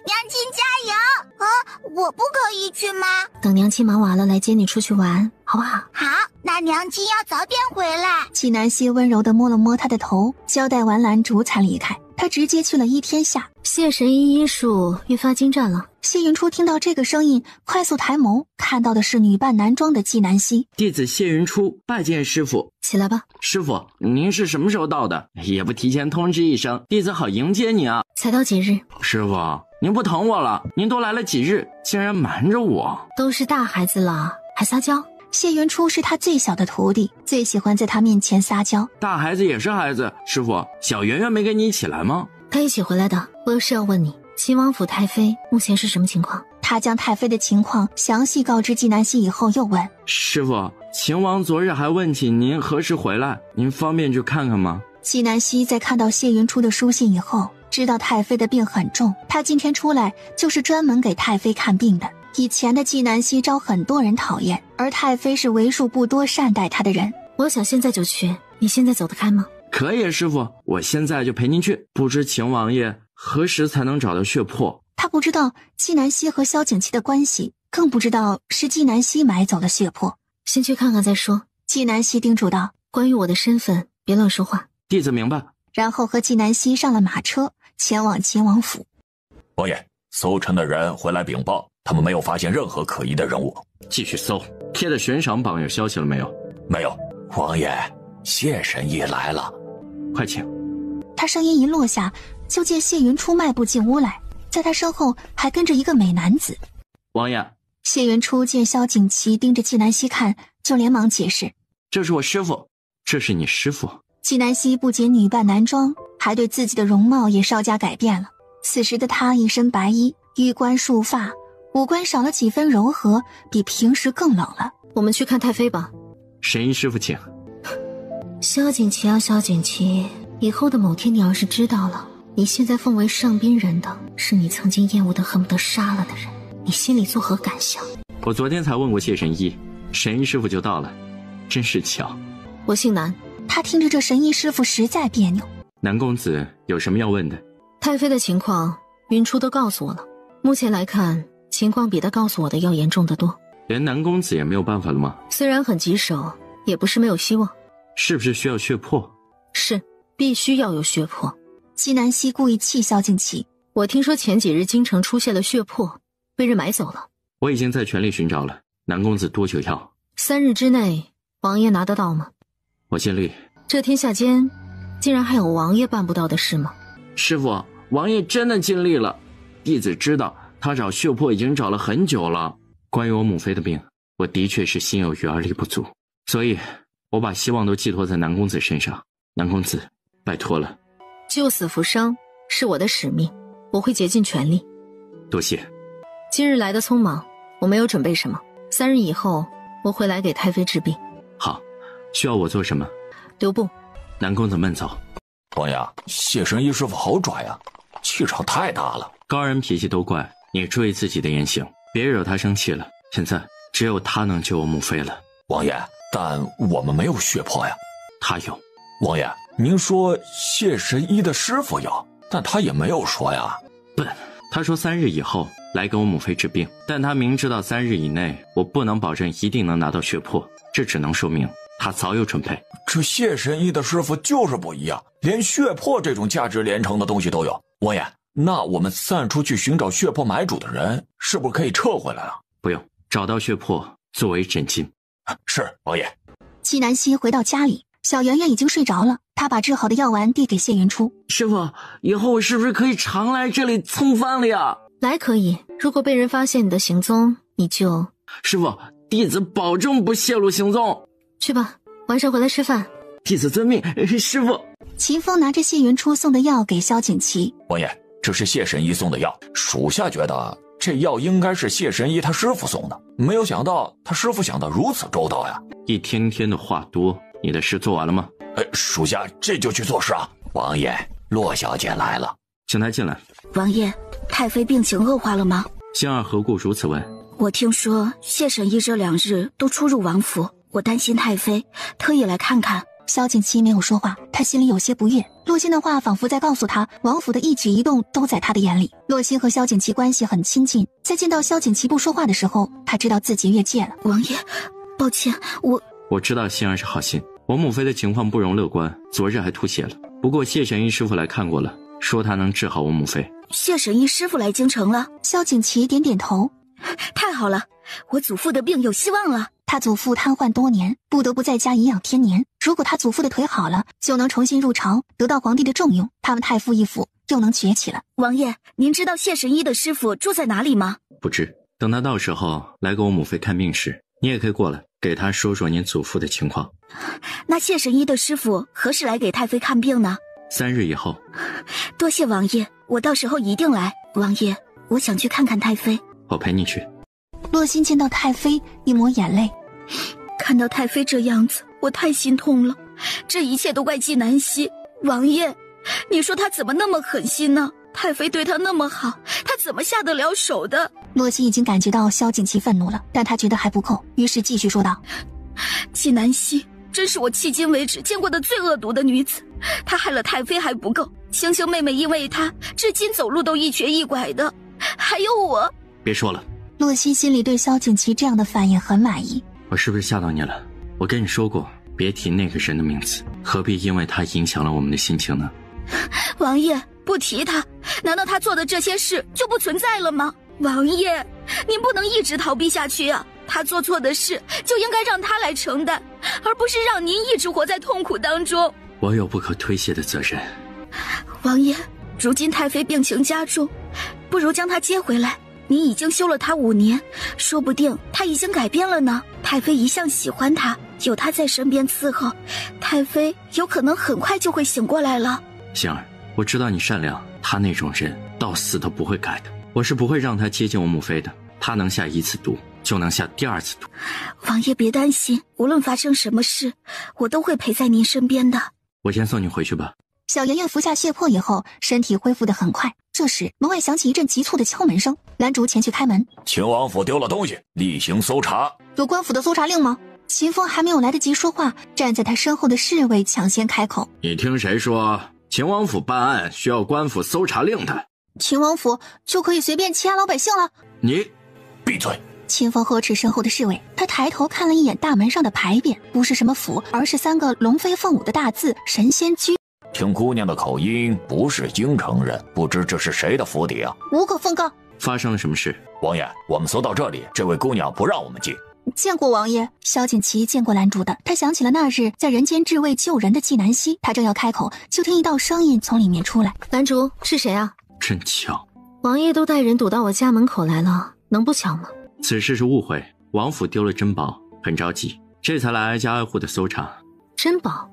Speaker 6: 娘亲加油！啊，我不可以去吗？
Speaker 5: 等娘亲忙完了来接你出去玩，好不好？
Speaker 6: 好，那娘亲要早点回来。
Speaker 1: 季南希温柔地摸了摸她的头，交代完兰竹才离开。她直接去了依天下。
Speaker 5: 谢神医医术愈发精湛了。
Speaker 1: 谢云初听到这个声音，快速抬眸，看到的是女扮男装的季南希。
Speaker 2: 弟子谢云初拜见师傅。
Speaker 5: 起来吧。
Speaker 2: 师傅，您是什么时候到的？也不提前通知一声，弟子好迎接你啊。
Speaker 5: 才到几日？
Speaker 2: 师傅，您不疼我了？您都来了几日，竟然瞒着我？
Speaker 5: 都是大孩子了，还撒娇？
Speaker 1: 谢云初是他最小的徒弟，最喜欢在他面前撒娇。
Speaker 2: 大孩子也是孩子，师傅，小圆圆没跟你一起来吗？
Speaker 5: 他一起回来的。我有事要问你，秦王府太妃目前是什么情况？
Speaker 1: 他将太妃的情况详细告知季南希以后，又问
Speaker 2: 师傅，秦王昨日还问起您何时回来，您方便去看看吗？
Speaker 1: 季南希在看到谢云初的书信以后，知道太妃的病很重，他今天出来就是专门给太妃看病的。以前的季南希招很多人讨厌，而太妃是为数不多善待她的人。
Speaker 5: 我想现在就去，你现在走得开吗？
Speaker 2: 可以，师傅，我现在就陪您去。不知秦王爷何时才能找到血泊？
Speaker 1: 他不知道季南希和萧景琦的关系，更不知道是季南希买走了血泊。
Speaker 5: 先去看看再说。
Speaker 1: 季南希叮嘱道：“
Speaker 5: 关于我的身份，别乱说话。”
Speaker 2: 弟子明白。
Speaker 1: 然后和季南希上了马车，前往秦王府。
Speaker 3: 王爷，搜城的人回来禀报，他们没有发现任何可疑的人物。
Speaker 2: 继续搜。贴的悬赏榜有消息了没有？
Speaker 3: 没有。王爷，谢神医来了。
Speaker 2: 快请。
Speaker 1: 他声音一落下，就见谢云初迈步进屋来，在他身后还跟着一个美男子。
Speaker 2: 王爷。
Speaker 1: 谢云初见萧景琦盯着季南希看，就连忙解释：“
Speaker 2: 这是我师傅。”这是你师傅。
Speaker 1: 季南希不仅女扮男装，还对自己的容貌也稍加改变了。此时的她一身白衣，玉冠束发，五官少了几分柔和，比平时更冷了。
Speaker 5: 我们去看太妃吧。
Speaker 2: 神医师傅请。
Speaker 5: 萧景琦啊，萧景琦，以后的某天你要是知道了，你现在奉为上宾人的是你曾经厌恶的恨不得杀了的人，你心里作何感想？
Speaker 2: 我昨天才问过谢神医，神医师傅就到了，真是巧。
Speaker 5: 我姓南。
Speaker 1: 他听着这神医师傅实在别扭。
Speaker 2: 南公子有什么要问的？
Speaker 5: 太妃的情况云初都告诉我了，目前来看情况比他告诉我的要严重得多。
Speaker 2: 连南公子也没有办法了吗？
Speaker 5: 虽然很棘手，也不是没有希望。
Speaker 2: 是不是需要血泊？
Speaker 5: 是，必须要有血泊。
Speaker 1: 季南希故意气萧景琦：“
Speaker 5: 我听说前几日京城出现了血泊，被人买走了。
Speaker 2: 我已经在全力寻找了。南公子多久要
Speaker 5: ？3日之内，王爷拿得到吗？”
Speaker 2: 我尽力。
Speaker 5: 这天下间，竟然还有王爷办不到的事吗？
Speaker 2: 师傅，王爷真的尽力了。弟子知道他找血泊已经找了很久了。关于我母妃的病，我的确是心有余而力不足，所以我把希望都寄托在南公子身上。南公子，拜托了。
Speaker 5: 救死扶伤是我的使命，我会竭尽全力。
Speaker 2: 多谢。
Speaker 5: 今日来的匆忙，我没有准备什么。3日以后，我会来给太妃治病。
Speaker 2: 好，需要我做什么？
Speaker 5: 留步。
Speaker 2: 南公子慢走。
Speaker 3: 王爷，谢神医师傅好拽呀，气场太大了。
Speaker 2: 高人脾气都怪，你注意自己的言行，别惹他生气了。现在只有他能救我母妃了。
Speaker 3: 王爷，但我们没有血泊呀。
Speaker 2: 他有。
Speaker 3: 王爷，您说谢神医的师傅有，但他也没有说呀。
Speaker 2: 笨，他说3日以后来给我母妃治病，但他明知道3日以内我不能保证一定能拿到血泊，这只能说明他早有准备。
Speaker 3: 这谢神医的师傅就是不一样，连血泊这种价值连城的东西都有。王爷，那我们散出去寻找血泊买主的人，是不是可以撤回来了？
Speaker 2: 不用，找到血泊作为诊金。
Speaker 3: 是，王爷。
Speaker 1: 季南希回到家里，小圆圆已经睡着了，她把制好的药丸递给谢云初。
Speaker 4: 师傅，以后我是不是可以常来这里蹭饭了呀？
Speaker 5: 来可以，如果被人发现你的行踪，你就……
Speaker 4: 师傅，弟子保证不泄露行踪。
Speaker 5: 去吧，晚上回来吃饭。
Speaker 4: 弟子遵命，师傅。
Speaker 1: 秦风拿着谢云初送的药给萧景琦。
Speaker 3: 王爷，这是谢神医送的药，属下觉得这药应该是谢神医他师傅送的，没有想到他师傅想得如此周到呀。
Speaker 2: 一天天的话多，你的事做完了吗？
Speaker 3: 属下这就去做事啊。王爷，洛小姐来了，
Speaker 2: 请她进来。
Speaker 7: 王爷，太妃病情恶化了吗？
Speaker 2: 星儿何故如此问？
Speaker 7: 我听说谢神医这2日都出入王府，我担心太妃，特意来看看。
Speaker 1: 萧景琦没有说话，他心里有些不悦。洛心的话仿佛在告诉他，王府的一举一动都在他的眼里。洛心和萧景琦关系很亲近，在见到萧景琦不说话的时候，他知道自己越界了。
Speaker 7: 王爷，抱歉，
Speaker 2: 我知道星儿是好心，王母妃的情况不容乐观，昨日还吐血了。不过谢神医师傅来看过了，说他能治好王母妃。
Speaker 7: 谢神医师傅来京城了？
Speaker 1: 萧景琦点点头。
Speaker 7: 太好了，我祖父的病有希望了。
Speaker 1: 他祖父瘫痪多年，不得不在家颐养天年。如果他祖父的腿好了，就能重新入朝，得到皇帝的重用，他们太傅一府又能崛起了。
Speaker 7: 王爷，您知道谢神医的师傅住在哪里吗？
Speaker 2: 不知，等他到时候来给我母妃看病时，你也可以过来给他说说您祖父的情况。
Speaker 7: 那谢神医的师傅何时来给太妃看病呢
Speaker 2: ？3日以后。
Speaker 7: 多谢王爷，我到时候一定来。王爷，我想去看看太妃。
Speaker 2: 我陪你去。
Speaker 1: 洛心见到太妃，一抹眼泪。
Speaker 7: 看到太妃这样子，我太心痛了。这一切都怪纪南希。王爷，你说他怎么那么狠心呢？太妃对他那么好，他怎么下得了手的？
Speaker 1: 洛心已经感觉到萧景琦愤怒了，但他觉得还不够，于是继续说道：
Speaker 7: 纪南希真是我迄今为止见过的最恶毒的女子，她害了太妃还不够，星星妹妹因为她至今走路都一瘸一拐的，还有我。
Speaker 2: 别说了。
Speaker 1: 洛心心里对萧景琦这样的反应很满意。
Speaker 2: 我是不是吓到你了？我跟你说过别提那个人的名字，何必因为他影响了我们的心情呢？
Speaker 7: 王爷，不提他，难道他做的这些事就不存在了吗？王爷，您不能一直逃避下去啊！他做错的事就应该让他来承担，而不是让您一直活在痛苦当中。
Speaker 2: 我有不可推卸的责任。
Speaker 7: 王爷，如今太妃病情加重，不如将她接回来。您已经休了她5年，说不定她已经改变了呢。太妃一向喜欢她，有她在身边伺候，太妃有可能很快就会醒过来了。
Speaker 2: 星儿，我知道你善良，他那种人到死都不会改的。我是不会让他接近我母妃的，他能下1次毒，就能下第2次毒。
Speaker 7: 王爷别担心，无论发生什么事，我都会陪在您身边的。
Speaker 2: 我先送你回去吧。
Speaker 1: 小妍妍服下血魄以后，身体恢复得很快。这时门外响起一阵急促的敲门声，兰竹前去开门。
Speaker 3: 秦王府丢了东西，例行搜查。
Speaker 1: 有官府的搜查令吗？秦风还没有来得及说话，站在他身后的侍卫抢先开口：
Speaker 4: 你听谁说秦王府办案需要官府搜查令的？
Speaker 1: 秦王府就可以随便欺压老百姓了？
Speaker 4: 你
Speaker 3: 闭嘴！
Speaker 1: 秦风呵斥身后的侍卫，他抬头看了一眼大门上的牌匾，不是什么府，而是3个龙飞凤舞的大字神仙居。
Speaker 3: 听姑娘的口音，不是京城人，不知这是谁的府邸啊？
Speaker 1: 无可奉告。
Speaker 2: 发生了什么事？
Speaker 3: 王爷，我们搜到这里，这位姑娘不让我们进。
Speaker 1: 见过王爷。萧景琦见过兰竹的，他想起了那日在人间治卫救人的纪南希，他正要开口，就听一道声音从里面出来：
Speaker 5: 兰竹，是谁啊？
Speaker 2: 真巧，
Speaker 5: 王爷都带人堵到我家门口来了，能不巧吗？
Speaker 2: 此事是误会，王府丢了珍宝，很着急，这才来挨家挨户的搜查。
Speaker 5: 珍宝？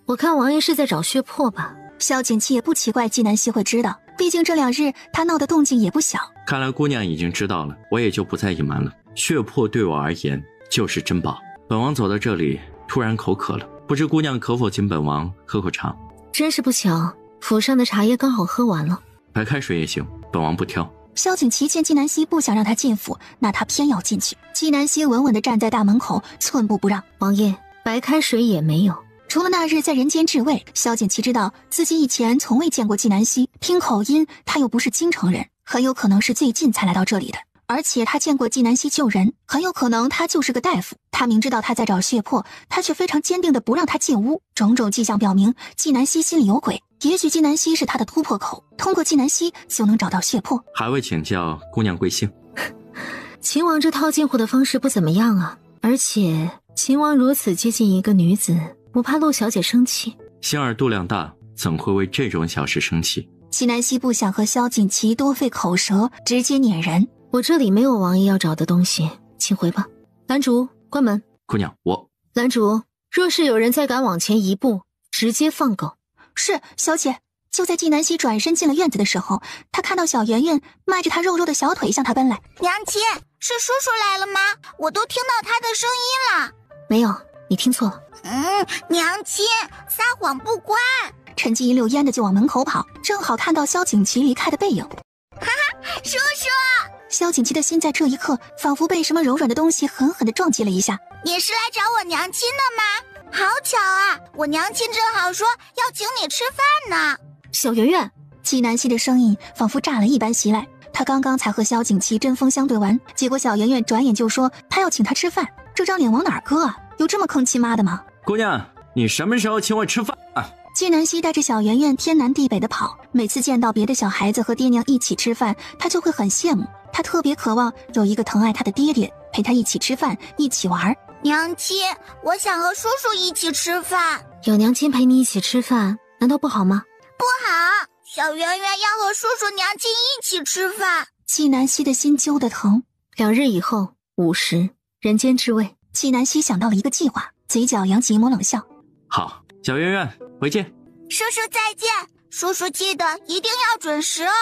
Speaker 5: 我看王爷是在找血魄吧。
Speaker 1: 萧景琦也不奇怪纪南希会知道，毕竟这2日他闹的动静也不小。
Speaker 2: 看来姑娘已经知道了，我也就不再隐瞒了。血魄对我而言就是珍宝。本王走到这里突然口渴了，不知姑娘可否请本王喝口茶？
Speaker 5: 真是不巧，府上的茶叶刚好喝完了。
Speaker 2: 白开水也行，本王不挑。
Speaker 1: 萧景琦见纪南希不想让他进府，那他偏要进去。纪南希稳稳地站在大门口，寸步不让。
Speaker 5: 王爷，白开水也没有。
Speaker 1: 除了那日在人间治卫，萧景琦知道自己以前从未见过纪南希，听口音他又不是京城人，很有可能是最近才来到这里的。而且他见过纪南希救人，很有可能他就是个大夫。他明知道他在找血魄，他却非常坚定地不让他进屋。种种迹象表明纪南希心里有鬼，也许纪南希是他的突破口，通过纪南希就能找到血魄。
Speaker 2: 还未请教姑娘贵姓？
Speaker 5: 秦王这套近乎的方式不怎么样啊，而且秦王如此接近一个女子，我怕洛小姐生气。
Speaker 2: 星儿度量大，怎会为这种小事生气？
Speaker 1: 季南希不想和萧景琦多费口舌，直接撵人。
Speaker 5: 我这里没有王爷要找的东西，请回吧。兰竹，关门。
Speaker 2: 姑娘，我……
Speaker 5: 兰竹，若是有人再敢往前一步，直接放狗。
Speaker 1: 是，小姐。就在季南希转身进了院子的时候，她看到小圆圆迈着她肉肉的小腿向她奔来。
Speaker 6: 娘亲，是叔叔来了吗？我都听到他的声音了。
Speaker 5: 没有，你听错了。
Speaker 6: 娘亲，撒谎不乖。
Speaker 1: 趁机一溜烟的就往门口跑，正好看到萧景琦离开的背影。
Speaker 6: 哈哈，叔叔！
Speaker 1: 萧景琦的心在这一刻仿佛被什么柔软的东西狠狠地撞击了一下。
Speaker 6: 你是来找我娘亲的吗？好巧啊，我娘亲正好说要请你吃饭呢。
Speaker 5: 小圆圆，
Speaker 1: 季南希的声音仿佛炸了一般袭来。她刚刚才和萧景琦针锋相对完，结果小圆圆转眼就说她要请她吃饭，这张脸往哪儿搁啊？有这么坑亲妈的吗？
Speaker 2: 姑娘，你什么时候请我吃饭啊？
Speaker 1: 季南希带着小圆圆天南地北的跑，每次见到别的小孩子和爹娘一起吃饭，她就会很羡慕。她特别渴望有一个疼爱她的爹爹陪她一起吃饭，一起玩。
Speaker 6: 娘亲，我想和叔叔一起吃饭。
Speaker 5: 有娘亲陪你一起吃饭，难道不好吗？
Speaker 6: 不好，小圆圆要和叔叔娘亲一起吃饭。
Speaker 1: 季南希的心揪得疼。
Speaker 5: 2日以后5时，人间至味。
Speaker 1: 季南希想到了一个计划，嘴角扬起一抹冷笑。
Speaker 2: 好，小圆圆，回见。
Speaker 6: 叔叔再见，叔叔记得一定要准时哦。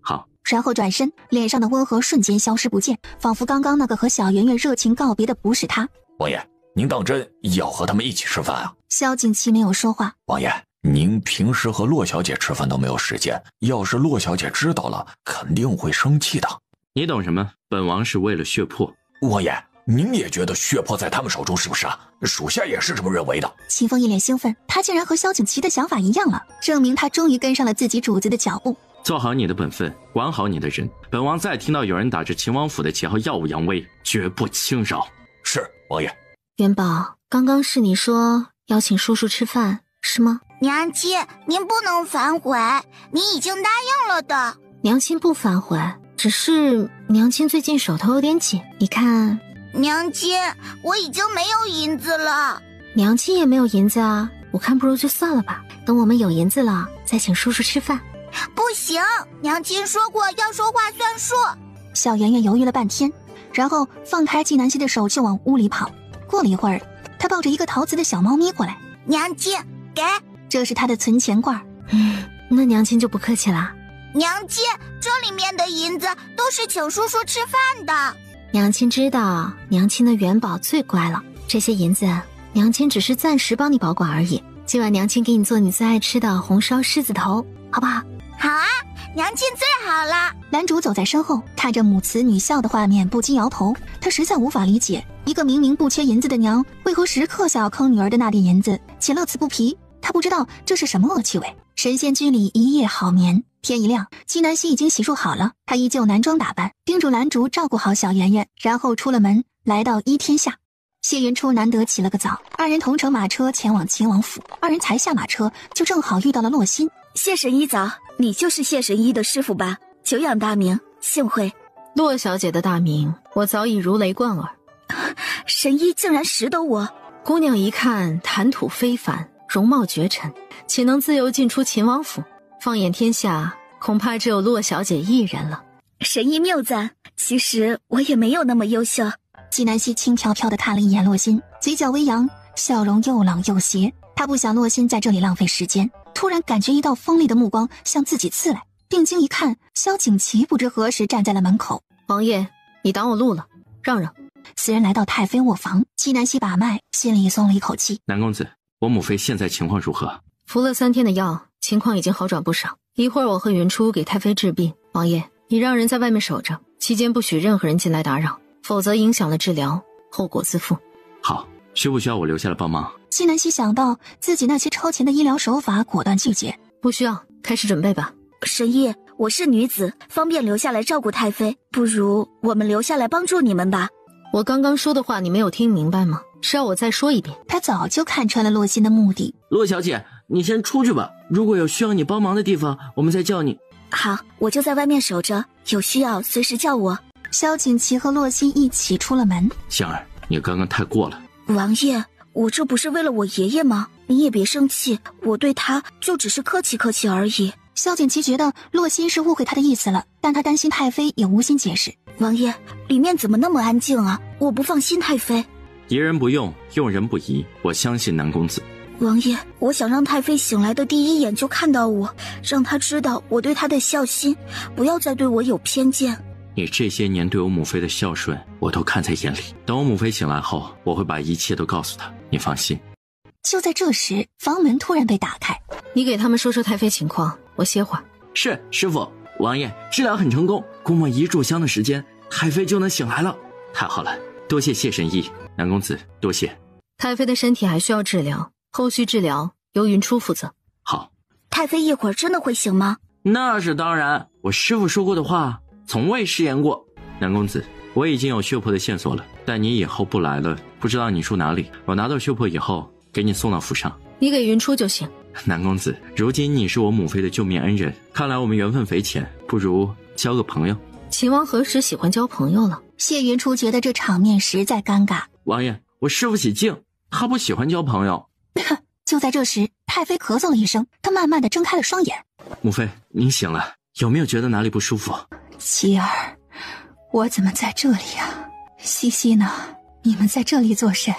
Speaker 2: 好。
Speaker 1: 然后转身，脸上的温和瞬间消失不见，仿佛刚刚那个和小圆圆热情告别的不是他。
Speaker 3: 王爷，您当真要和他们一起吃饭啊？
Speaker 1: 萧景琦没有说话。
Speaker 3: 王爷，您平时和洛小姐吃饭都没有时间，要是洛小姐知道了，肯定会生气的。
Speaker 2: 你懂什么？本王是为了血魄。
Speaker 3: 王爷，您也觉得血魄在他们手中是不是啊？属下也是这么认为的。
Speaker 1: 秦风一脸兴奋，他竟然和萧景琦的想法一样了，证明他终于跟上了自己主子的脚步。
Speaker 2: 做好你的本分，管好你的人。本王再听到有人打着秦王府的旗号耀武扬威，绝不轻饶。
Speaker 3: 是，王爷。
Speaker 5: 元宝，刚刚是你说邀请叔叔吃饭是吗？
Speaker 6: 娘亲，您不能反悔，你已经答应了的。
Speaker 5: 娘亲不反悔，只是娘亲最近手头有点紧，你看。
Speaker 6: 娘亲，我已经没有银子了。
Speaker 5: 娘亲也没有银子啊，我看不如就算了吧，等我们有银子了再请叔叔吃饭。
Speaker 6: 不行，娘亲说过要说话算数。
Speaker 1: 小圆圆犹豫了半天，然后放开季南希的手就往屋里跑。过了一会儿，她抱着一个陶瓷的小猫咪过来。
Speaker 6: 娘亲，给，
Speaker 1: 这是她的存钱罐。
Speaker 5: 那娘亲就不客气啦。
Speaker 6: 娘亲，这里面的银子都是请叔叔吃饭的。
Speaker 5: 娘亲知道，娘亲的元宝最乖了，这些银子娘亲只是暂时帮你保管而已。今晚娘亲给你做你最爱吃的红烧狮子头，好不好？
Speaker 6: 好啊，娘亲最好了。
Speaker 1: 男主走在身后，看着母慈女孝的画面，不禁摇头。他实在无法理解，一个明明不缺银子的娘，为何时刻想要坑女儿的那点银子，且乐此不疲。他不知道这是什么恶趣味。神仙居里一夜好眠，天一亮，季南希已经洗漱好了，他依旧男装打扮，叮嘱蓝竹照顾好小圆圆，然后出了门，来到依天下。谢云初难得起了个早，二人同乘马车前往秦王府。二人才下马车，就正好遇到了洛心。
Speaker 7: 谢神医早，你就是谢神医的师傅吧？久仰大名，幸会。
Speaker 5: 洛小姐的大名，我早已如雷贯耳。
Speaker 7: 神医竟然识得我。
Speaker 5: 姑娘一看谈吐非凡，容貌绝尘，岂能自由进出秦王府？放眼天下，恐怕只有洛小姐一人了。
Speaker 7: 神医谬赞，其实我也没有那么优秀。
Speaker 1: 季南希轻飘飘地看了一眼洛心，嘴角微扬，笑容又冷又邪。他不想洛心在这里浪费时间，突然感觉一道锋利的目光向自己刺来，定睛一看，萧景琦不知何时站在了门口。
Speaker 5: 王爷，你挡我路了，让让。
Speaker 1: 四人来到太妃卧房，季南希把脉，心里松了一口气。
Speaker 2: 南公子，我母妃现在情况如何？
Speaker 5: 服了3天的药，情况已经好转不少。一会儿我和云初给太妃治病。王爷，你让人在外面守着，期间不许任何人进来打扰，否则影响了治疗，后果自负。
Speaker 2: 好，需不需要我留下来帮忙？
Speaker 1: 季南希想到自己那些超前的医疗手法，果断拒绝。
Speaker 5: 不需要，开始准备吧。
Speaker 7: 神医，我是女子，方便留下来照顾太妃，不如我们留下来帮助你们吧。
Speaker 5: 我刚刚说的话你没有听明白吗？是要我再说一遍？
Speaker 1: 他早就看穿了洛心的目的。
Speaker 2: 洛小姐，你先出去吧，如果有需要你帮忙的地方，我们再叫你。
Speaker 7: 好，我就在外面守着，有需要随时叫我。
Speaker 1: 萧景琦和洛心一起出了门。
Speaker 2: 香儿，你刚刚太过了。
Speaker 7: 王爷，我这不是为了我爷爷吗？你也别生气，我对他就只是客气客气而已。
Speaker 1: 萧景琦觉得洛心是误会他的意思了，但他担心太妃也无心解释。
Speaker 7: 王爷，里面怎么那么安静啊？我不放心太妃。
Speaker 2: 疑人不用，用人不疑，我相信南公子。
Speaker 7: 王爷，我想让太妃醒来的第一眼就看到我，让她知道我对她的孝心，不要再对我有偏见。
Speaker 2: 你这些年对我母妃的孝顺，我都看在眼里。等我母妃醒来后，我会把一切都告诉她，你放心。
Speaker 1: 就在这时，房门突然被打开。
Speaker 5: 你给他们说说太妃情况，我歇会儿。
Speaker 2: 是，师傅。王爷，治疗很成功，估摸一炷香的时间，太妃就能醒来了。太好了，多谢谢神医。南公子，多谢。
Speaker 5: 太妃的身体还需要治疗，后续治疗由云初负责。
Speaker 2: 好。
Speaker 7: 太妃一会儿真的会醒吗？
Speaker 2: 那是当然，我师傅说过的话从未食言过。南公子，我已经有血魄的线索了，但你以后不来了，不知道你住哪里。我拿到血魄以后，给你送到府上。
Speaker 5: 你给云初就行。
Speaker 2: 南公子，如今你是我母妃的救命恩人，看来我们缘分匪浅，不如交个朋友。
Speaker 5: 秦王何时喜欢交朋友了？
Speaker 1: 谢云初觉得这场面实在尴尬。
Speaker 2: 王爷，我师父喜静，他不喜欢交朋友。
Speaker 1: 就在这时，太妃咳嗽了一声，她慢慢的睁开了双眼。
Speaker 2: 母妃，您醒了，有没有觉得哪里不舒服？
Speaker 1: 琪儿，我怎么在这里啊？西西呢？你们在这里做甚？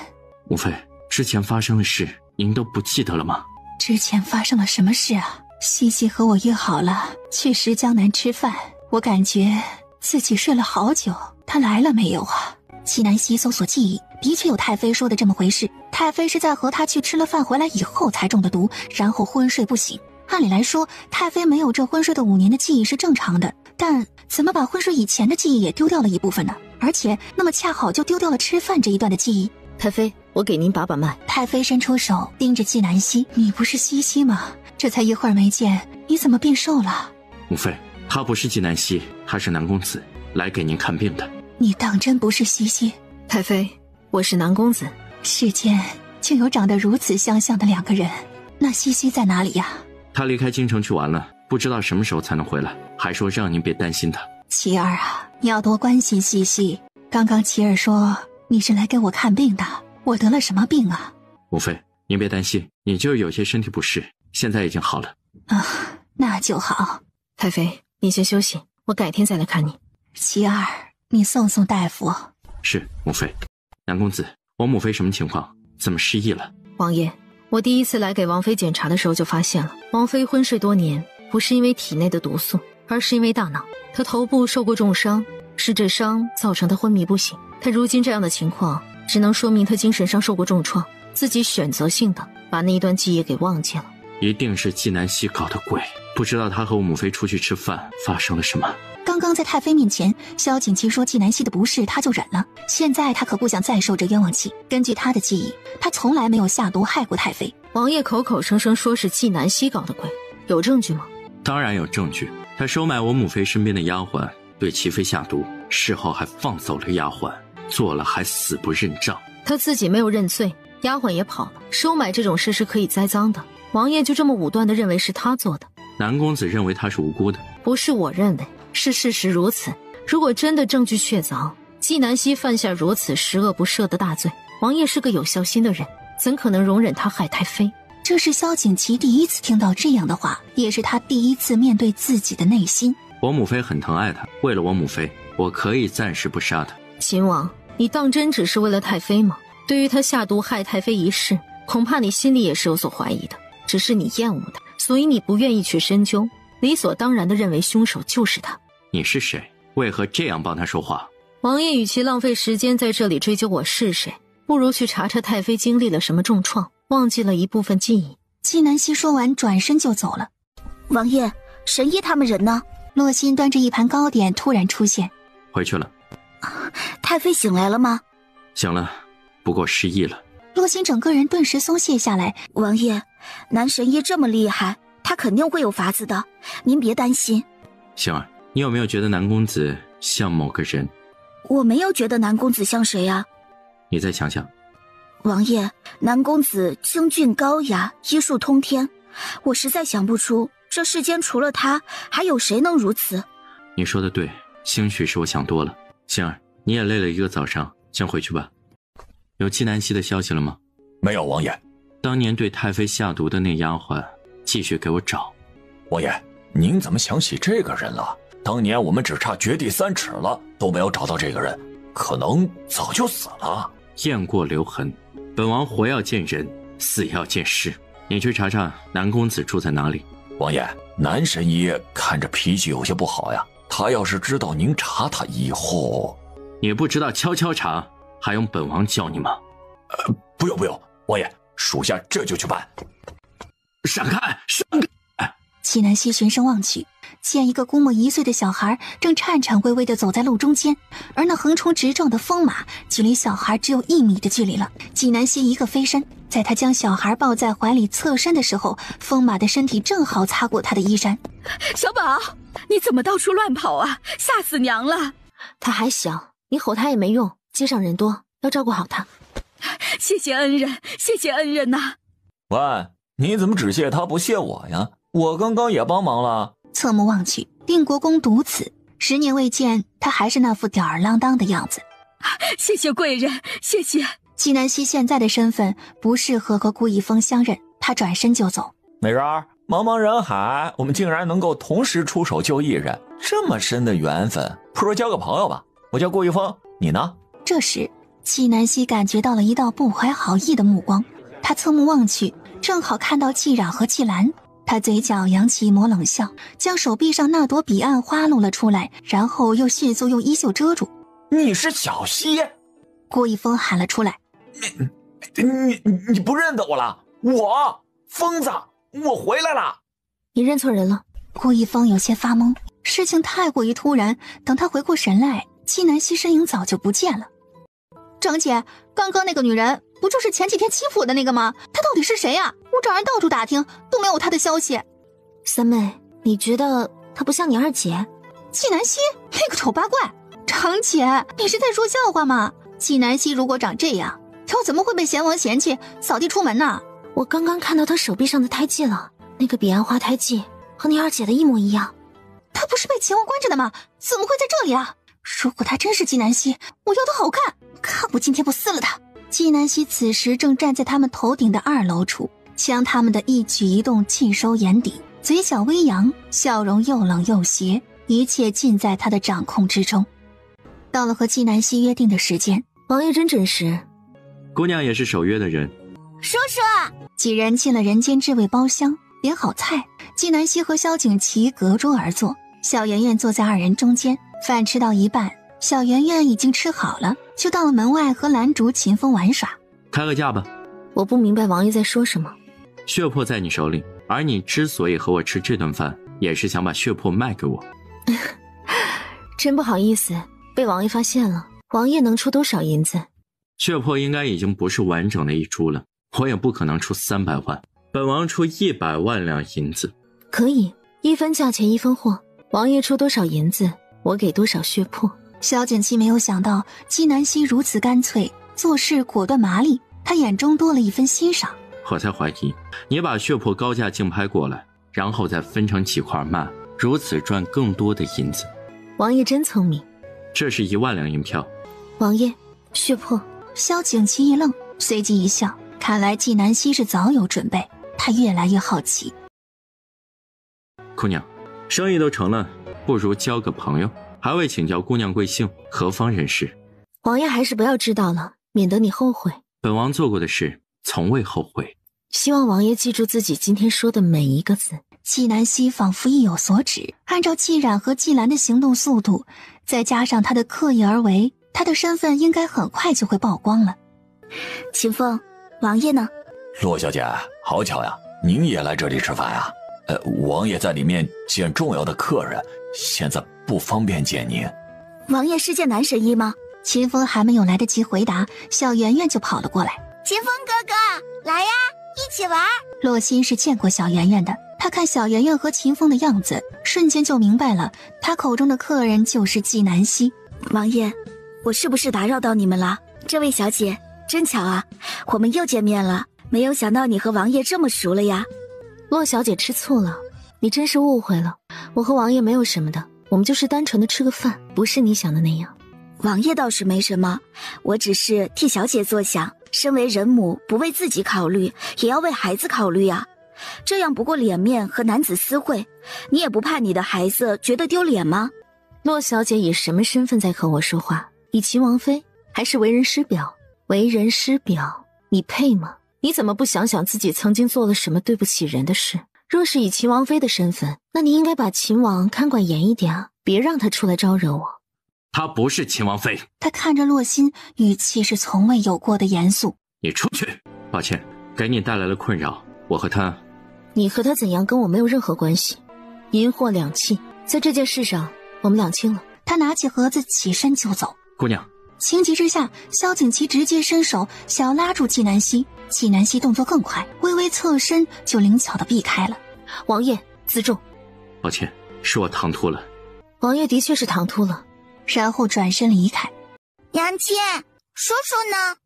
Speaker 2: 母妃，之前发生的事您都不记得了吗？
Speaker 1: 之前发生了什么事啊？西西和我约好了去石江南吃饭，我感觉自己睡了好久，他来了没有啊？纪南希搜索记忆，的确有太妃说的这么回事。太妃是在和他去吃了饭回来以后才中的毒，然后昏睡不醒。按理来说，太妃没有这昏睡的5年的记忆是正常的，但怎么把昏睡以前的记忆也丢掉了一部分呢？而且那么恰好就丢掉了吃饭这一段的记忆。
Speaker 5: 太妃，我给您把把脉。
Speaker 1: 太妃伸出手盯着纪南希，你不是西西吗？这才一会儿没见，你怎么变瘦了？
Speaker 2: 母妃，他不是纪南希，他是南公子，来给您看病的。
Speaker 1: 你当真不是西西？
Speaker 5: 太妃，我是南公子。
Speaker 1: 世间竟有长得如此相像的2个人，那西西在哪里呀？
Speaker 2: 他离开京城去玩了，不知道什么时候才能回来，还说让您别担心他。
Speaker 1: 琪儿啊，你要多关心西西。刚刚琪儿说你是来给我看病的，我得了什么病啊？
Speaker 2: 母妃，您别担心，你就是有些身体不适，现在已经好了。
Speaker 1: 啊，那就好。
Speaker 5: 太妃，你先休息，我改天再来看你。
Speaker 1: 琪儿，你送送大夫。
Speaker 2: 是，母妃。南公子，我母妃什么情况？怎么失忆了？
Speaker 5: 王爷，我第一次来给王妃检查的时候就发现了，王妃昏睡多年，不是因为体内的毒素，而是因为大脑。她头部受过重伤，是这伤造成她昏迷不醒。她如今这样的情况，只能说明她精神上受过重创，自己选择性的把那一段记忆给忘记了。
Speaker 2: 一定是纪南希搞的鬼，不知道他和我母妃出去吃饭发生了什么。
Speaker 1: 刚刚在太妃面前，萧景琦说纪南希的不是，他就忍了。现在他可不想再受这冤枉气。根据他的记忆，他从来没有下毒害过太妃。
Speaker 5: 王爷口口声声说是纪南希搞的鬼，有证据吗？
Speaker 2: 当然有证据，他收买我母妃身边的丫鬟，对齐妃下毒，事后还放走了丫鬟，做了还死不认账。
Speaker 5: 他自己没有认罪，丫鬟也跑了，收买这种事是可以栽赃的。王爷就这么武断地认为是他做的。
Speaker 2: 南公子认为他是无辜的。
Speaker 5: 不是我认为，是事实如此。如果真的证据确凿，纪南希犯下如此十恶不赦的大罪，王爷是个有孝心的人，怎可能容忍他害太妃？
Speaker 1: 这是萧景琦第一次听到这样的话，也是他第一次面对自己的内心。
Speaker 2: 我母妃很疼爱他，为了我母妃，我可以暂时不杀他。
Speaker 5: 秦王，你当真只是为了太妃吗？对于他下毒害太妃一事，恐怕你心里也是有所怀疑的，只是你厌恶他，所以你不愿意去深究，理所当然地认为凶手就是他。
Speaker 2: 你是谁？为何这样帮他说话？
Speaker 5: 王爷与其浪费时间在这里追究我是谁，不如去查查太妃经历了什么重创，忘记了一部分记忆。
Speaker 1: 纪南希说完转身就走了。
Speaker 7: 王爷，神医他们人呢？
Speaker 1: 洛心端着一盘糕点突然出现。
Speaker 2: 回去了。
Speaker 7: 太妃醒来了吗？
Speaker 2: 醒了，不过失忆了。
Speaker 1: 洛心整个人顿时松懈下来。
Speaker 7: 王爷，男神医这么厉害，他肯定会有法子的，您别担心。
Speaker 2: 星儿，你有没有觉得南公子像某个人？
Speaker 7: 我没有觉得南公子像谁啊。
Speaker 2: 你再想想。
Speaker 7: 王爷，南公子清俊高雅，医术通天，我实在想不出这世间除了他还有谁能如此。
Speaker 2: 你说的对，兴许是我想多了。星儿，你也累了一个早上，先回去吧。有纪南希的消息了吗？
Speaker 3: 没有，王爷。
Speaker 2: 当年对太妃下毒的那丫鬟，继续给我找。
Speaker 3: 王爷，您怎么想起这个人了？当年我们只差掘地3尺了，都没有找到这个人，可能早就死了。
Speaker 2: 雁过留痕，本王活要见人，死要见尸。你去查查南公子住在哪里。
Speaker 3: 王爷，南神医看着脾气有些不好呀，他要是知道您查他以后……
Speaker 2: 你不知道悄悄查，还用本王教你吗？
Speaker 3: 不用，王爷，属下这就去办。
Speaker 4: 闪开！
Speaker 1: 纪南希循声望去，见一个估摸1岁的小孩正颤颤巍巍地走在路中间，而那横冲直撞的风马距离小孩只有1米的距离了。纪南希一个飞身，在他将小孩抱在怀里侧身的时候，风马的身体正好擦过他的衣衫。
Speaker 7: 小宝，你怎么到处乱跑啊？吓死娘了！
Speaker 5: 他还小，你吼他也没用，街上人多，要照顾好他。
Speaker 7: 谢谢恩人，谢谢恩人呐！
Speaker 3: 喂，你怎么只谢他不谢我呀？我刚刚也帮忙了。
Speaker 1: 侧目望去，定国公独此，10年未见，他还是那副吊儿郎当的样子。
Speaker 7: 谢谢贵人，谢谢。
Speaker 1: 纪南希现在的身份不适合和顾一峰相认，他转身就走。
Speaker 3: 美人儿，茫茫人海，我们竟然能够同时出手救一人，这么深的缘分，不如交个朋友吧。我叫顾一峰，你呢？
Speaker 1: 这时纪南希感觉到了一道不怀好意的目光，他侧目望去，正好看到季冉和季兰。他嘴角扬起一抹冷笑，将手臂上那朵彼岸花露了出来，然后又迅速用衣袖遮住。
Speaker 3: 你是小希？
Speaker 1: 顾一峰喊了出来。
Speaker 3: 你不认得我了？我疯子，我回来了。
Speaker 5: 你认错人了。
Speaker 1: 顾一峰有些发懵，事情太过于突然，等他回过神来，纪南希身影早就不见了。张姐，刚刚那个女人不就是前几天欺负我的那个吗？她到底是谁呀？我找人到处打听，都没有她的消息。
Speaker 5: 三妹，你觉得她不像你二姐？
Speaker 1: 纪南希，那个丑八怪。张姐，你是在说笑话吗？纪南希如果长这样，又怎么会被贤王嫌弃扫地出门呢？
Speaker 5: 我刚刚看到她手臂上的胎记了，那个彼岸花胎记和你二姐的一模一样。
Speaker 1: 她不是被秦王关着的吗？怎么会在这里啊？如果她真是纪南希，我要她好看，看我今天不撕了她！纪南希此时正站在他们头顶的2楼处，将他们的一举一动尽收眼底，嘴角微扬，笑容又冷又邪，一切尽在他的掌控之中。到了和纪南希约定的时间，
Speaker 5: 王爷真准时。
Speaker 2: 姑娘也是守约的人。
Speaker 6: 叔叔，
Speaker 1: 几人进了人间之味包厢，点好菜。纪南希和萧景琦隔桌而坐，小圆圆坐在2人中间。饭吃到一半，小圆圆已经吃好了，就到了门外和蓝竹、秦风玩耍。
Speaker 2: 开个价吧。
Speaker 5: 我不明白王爷在说什么。
Speaker 2: 血魄在你手里，而你之所以和我吃这顿饭，也是想把血魄卖给我。
Speaker 5: 真不好意思，被王爷发现了。王爷能出多少银子？
Speaker 2: 血魄应该已经不是完整的一株了，我也不可能出300万，本王出100万两银子。
Speaker 5: 可以，1分价钱1分货。王爷出多少银子，我给多少血魄。
Speaker 1: 萧景琦没有想到纪南希如此干脆，做事果断麻利，他眼中多了一分欣赏。
Speaker 2: 我才怀疑你把血魄高价竞拍过来，然后再分成几块卖，如此赚更多的银子。
Speaker 5: 王爷真聪明。
Speaker 2: 这是1万两银票。
Speaker 5: 王爷，血魄。
Speaker 1: 萧景琦一愣，随即一笑，看来纪南希是早有准备，他越来越好奇。
Speaker 2: 姑娘，生意都成了，不如交个朋友。还未请教姑娘贵姓，何方人士？
Speaker 5: 王爷还是不要知道了，免得你后悔。
Speaker 2: 本王做过的事，从未后悔。
Speaker 5: 希望王爷记住自己今天说的每一个字。
Speaker 1: 纪南希仿佛意有所指，按照季冉和季兰的行动速度，再加上他的刻意而为，他的身份应该很快就会曝光了。
Speaker 6: 秦风，王爷呢？
Speaker 3: 洛小姐，好巧呀，您也来这里吃饭呀？王爷在里面见重要的客人，现在不方便见您。
Speaker 6: 王爷是见男神医吗？
Speaker 1: 秦风还没有来得及回答，小圆圆就跑了过来。
Speaker 6: 秦风哥哥，来呀，一起玩。
Speaker 1: 洛心是见过小圆圆的，他看小圆圆和秦风的样子，瞬间就明白了，他口中的客人就是纪南希。
Speaker 6: 王爷，我是不是打扰到你们了？这位小姐，真巧啊，我们又见面了。没有想到你和王爷这么熟了呀。
Speaker 5: 洛小姐吃醋了，你真是误会了，我和王爷没有什么的，我们就是单纯的吃个饭，不是你想的那样。
Speaker 6: 王爷倒是没什么，我只是替小姐着想，
Speaker 7: 身为人母，不为自己考虑，也要为孩子考虑啊。这样不过脸面和男子私会，你也不怕你的孩子觉得丢脸吗？
Speaker 5: 洛小姐以什么身份在和我说话？以秦王妃，还是为人师表？为人师表，你配吗？你怎么不想想自己曾经做了什么对不起人的事？若是以秦王妃的身份，那你应该把秦王看管严一点啊，别让他出来招惹我。
Speaker 2: 她不是秦王妃。
Speaker 1: 他看着洛心，语气是从未有过的严肃。
Speaker 2: 你出去。抱歉，给你带来了困扰。我和他，
Speaker 5: 你和他怎样跟我没有任何关系。银货两讫，在这件事上我们两清了。
Speaker 1: 他拿起盒子起身就走。
Speaker 2: 姑娘。
Speaker 1: 情急之下，萧景琦直接伸手想要拉住纪南希，纪南希动作更快，微微侧身就灵巧地避开了。
Speaker 5: 王爷自重。
Speaker 2: 抱歉，是我唐突了。
Speaker 5: 王爷的确是唐突了，
Speaker 1: 然后转身离开。
Speaker 6: 娘亲，叔叔呢？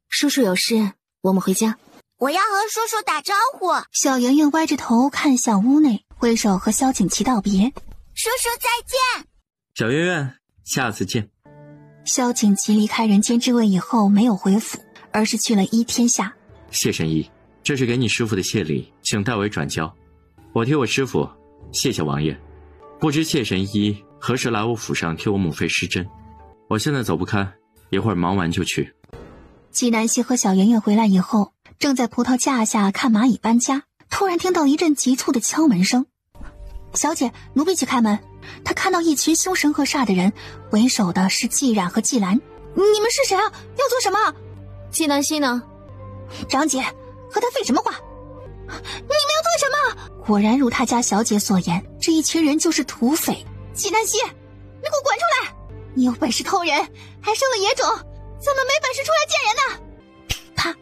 Speaker 5: 叔叔有事，我们回家。
Speaker 6: 我要和叔叔打招呼。
Speaker 1: 小圆圆歪着头看向屋内，挥手和萧景琦道别。
Speaker 6: 叔叔再见。
Speaker 2: 小圆圆，下次见。
Speaker 1: 萧景琦离开人间之位以后没有回府，而是去了依天下。
Speaker 2: 谢神医，这是给你师父的谢礼，请代为转交。我替我师父谢谢王爷。不知谢神医何时来我府上替我母妃施针？我现在走不开，一会儿忙完就去。
Speaker 1: 纪南希和小圆圆回来以后，正在葡萄架下看蚂蚁搬家，突然听到一阵急促的敲门声。小姐，奴婢去开门。他看到一群凶神恶煞的人，为首的是季冉和季兰。你们是谁啊？要做什么？
Speaker 5: 纪南希呢？
Speaker 1: 长姐，和他废什么话？你们要做什么？果然如他家小姐所言，这一群人就是土匪。纪南希，你给我滚出来！你有本事偷人，还生了野种，怎么没本事出来见人呢？啪！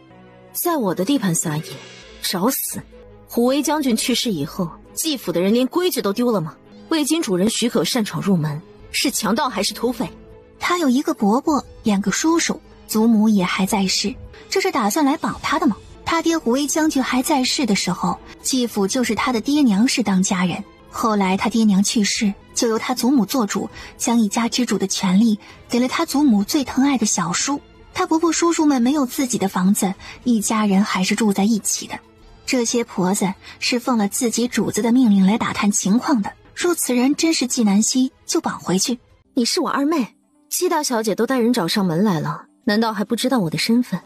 Speaker 5: 在我的地盘撒野，找死！虎威将军去世以后，季府的人连规矩都丢了吗？未经主人许可擅闯入门，是强盗还是土匪？
Speaker 1: 他有一个伯伯，2个叔叔，祖母也还在世，这是打算来保他的吗？他爹虎威将军还在世的时候，季府就是他的爹娘是当家人，后来他爹娘去世，就由他祖母做主，将一家之主的权利给了他祖母最疼爱的小叔。他伯伯叔叔们没有自己的房子，一家人还是住在一起的。这些婆子是奉了自己主子的命令来打探情况的，若此人真是纪南希，就绑回去。
Speaker 5: 你是我二妹，季大小姐都带人找上门来了，难道还不知道我的身份？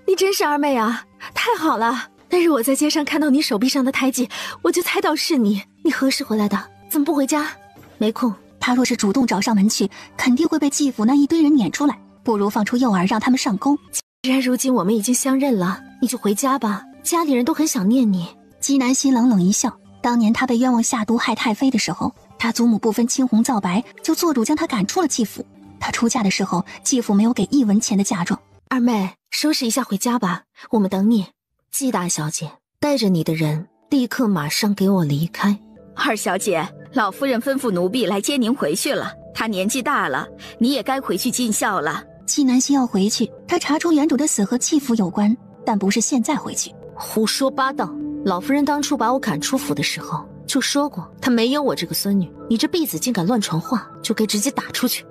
Speaker 5: 你真是二妹啊，太好了！但是我在街上看到你手臂上的胎记，我就猜到是你。你何时回来的？怎么不回家？没空。
Speaker 1: 他若是主动找上门去，肯定会被季府那一堆人撵出来，不如放出诱饵让他们上钩。
Speaker 5: 既然如今我们已经相认了，你就回家吧，家里人都很想念你。
Speaker 1: 纪南希冷冷一笑，当年他被冤枉下毒害太妃的时候，他祖母不分青红皂白就做主将他赶出了季府。他出嫁的时候，季府没有给1文钱的嫁妆。
Speaker 5: 二妹，收拾一下回家吧，我们等你。季大小姐，带着你的人立刻马上给我离开。
Speaker 7: 二小姐，老夫人吩咐奴婢来接您回去了。她年纪大了，你也该回去尽孝了。
Speaker 1: 纪南希要回去，他查出原主的死和季府有关，但不是现在回去。
Speaker 5: 胡说八道！老夫人当初把我赶出府的时候就说过，她没有我这个孙女。你这婢子竟敢乱传话，就该直接打出去。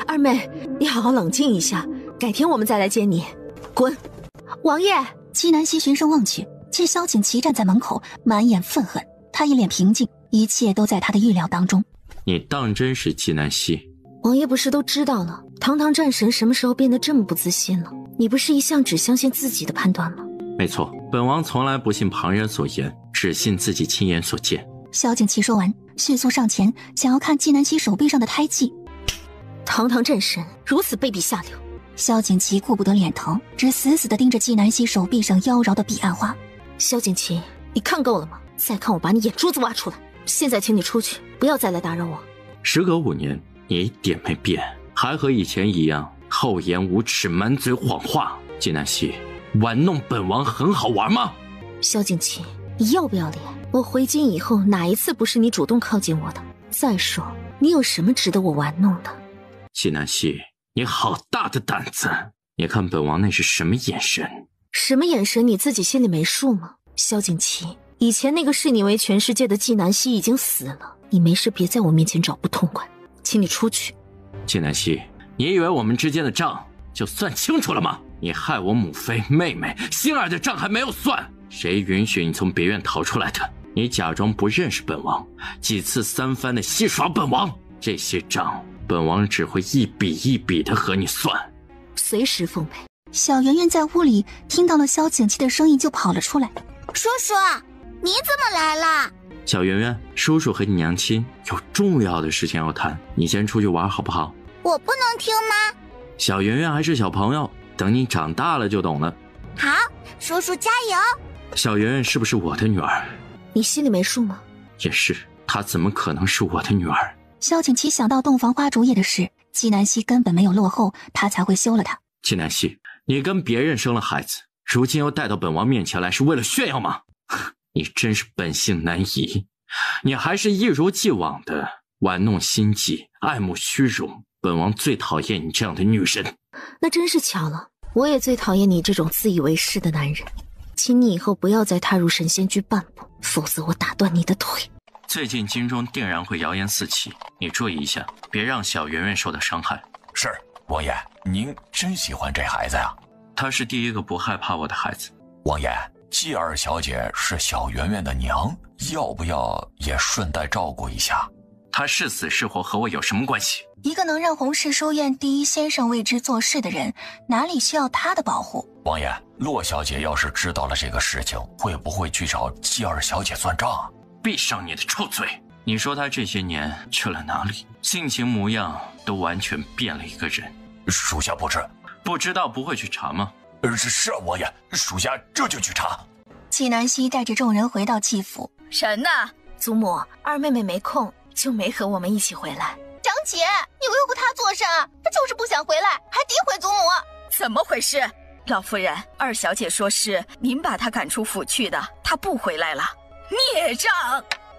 Speaker 5: 二妹，你好好冷静一下，改天我们再来接你。滚！王爷！
Speaker 1: 纪南希循声望去，见萧景琦站在门口，满眼愤恨。他一脸平静，一切都在他的预料当中。
Speaker 2: 你当真是纪南希？
Speaker 5: 王爷不是都知道了？堂堂战神什么时候变得这么不自信了？你不是一向只相信自己的判断吗？
Speaker 2: 没错，本王从来不信旁人所言，只信自己亲眼所见。
Speaker 1: 萧景琦说完，迅速上前，想要看纪南希手臂上的胎记。
Speaker 5: 堂堂战神，如此卑鄙下流！
Speaker 1: 萧景琦顾不得脸疼，只死死地盯着纪南希手臂上妖娆的彼岸花。
Speaker 5: 萧景琦，你看够了吗？再看我把你眼珠子挖出来！现在请你出去，不要再来打扰我。
Speaker 2: 时隔5年，你一点没变，还和以前一样厚颜无耻，满嘴谎话。纪南希，玩弄本王很好玩吗？
Speaker 5: 萧景琦，你要不要脸？我回京以后哪一次不是你主动靠近我的？再说，你有什么值得我玩弄的？
Speaker 2: 纪南希，你好大的胆子！你看本王那是什么眼神？
Speaker 5: 什么眼神？你自己心里没数吗？萧景琦，以前那个视你为全世界的纪南希已经死了，你没事别在我面前找不痛快，请你出去。
Speaker 2: 纪南希，你以为我们之间的账就算清楚了吗？你害我母妃、妹妹、心儿的账还没有算，谁允许你从别院逃出来的？你假装不认识本王，几次三番的戏耍本王，这些账本王只会一笔一笔的和你算。
Speaker 5: 随时奉陪。
Speaker 1: 小圆圆在屋里听到了萧景祺的声音，就跑了出来。
Speaker 6: 叔叔，你怎么来了？
Speaker 2: 小圆圆，叔叔和你娘亲有重要的事情要谈，你先出去玩好不好？
Speaker 6: 我不能听吗？
Speaker 2: 小圆圆还是小朋友，等你长大了就懂了。
Speaker 6: 好，叔叔加油。
Speaker 2: 小圆圆是不是我的女儿？
Speaker 5: 你心里没数吗？
Speaker 2: 也是，她怎么可能是我的女儿？
Speaker 1: 萧景祺想到洞房花烛夜的事，纪南希根本没有落后，他才会休了她。
Speaker 2: 纪南希，你跟别人生了孩子，如今又带到本王面前来，是为了炫耀吗？你真是本性难移，你还是一如既往的玩弄心计，爱慕虚荣。本王最讨厌你这样的女人。
Speaker 5: 那真是巧了，我也最讨厌你这种自以为是的男人。请你以后不要再踏入神仙居半步，否则我打断你的腿。
Speaker 2: 最近京中定然会谣言四起，你注意一下，别让小圆圆受到伤害。
Speaker 3: 是，王爷，您真喜欢这孩子呀？
Speaker 2: 她是第一个不害怕我的孩子。
Speaker 3: 王爷，继二小姐是小圆圆的娘，要不要也顺带照顾一下？
Speaker 2: 她是死是活和我有什么关系？
Speaker 1: 一个能让洪氏书院第一先生为之做事的人，哪里需要他的保护？
Speaker 3: 王爷，洛小姐要是知道了这个事情，会不会去找继二小姐算账啊？
Speaker 2: 闭上你的臭嘴！你说她这些年去了哪里？性情模样都完全变了一个人。
Speaker 3: 属下不知。
Speaker 2: 不知道不会去查吗？
Speaker 3: 是啊，王爷，属下这就去查。
Speaker 1: 纪南希带着众人回到纪府。
Speaker 7: 神呢？
Speaker 5: 祖母，二妹妹没空，就没和我们一起回来。
Speaker 8: 长姐，你留过她做甚？她就是不想回来，还诋毁祖母。
Speaker 7: 怎么回事？老夫人，二小姐说是您把她赶出府去的，她不回来了。孽障！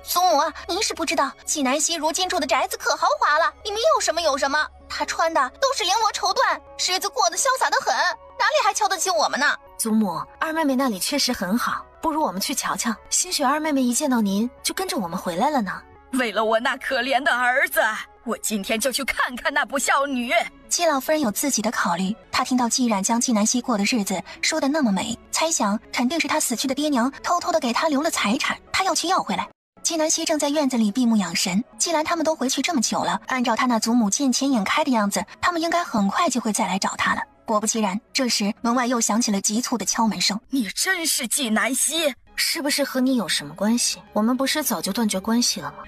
Speaker 8: 祖母，您是不知道，纪南希如今住的宅子可豪华了，里面有什么有什么，她穿的都是绫罗绸缎，日子过得潇洒得很，哪里还瞧得起我们呢？
Speaker 5: 祖母，二妹妹那里确实很好，不如我们去瞧瞧。兴许二妹妹一见到您，就跟着我们回来了呢。
Speaker 7: 为了我那可怜的儿子，我今天就去看看那不孝女。
Speaker 1: 纪老夫人有自己的考虑，她听到纪冉将纪南希过的日子说得那么美，猜想肯定是她死去的爹娘偷偷的给她留了财产，她要去要回来。纪南希正在院子里闭目养神，既然他们都回去这么久了，按照他那祖母见钱眼开的样子，他们应该很快就会再来找他了。果不其然，这时门外又响起了急促的敲门声。
Speaker 7: 你真是纪南希？
Speaker 5: 是不是和你有什么关系？我们不是早就断绝关系了吗？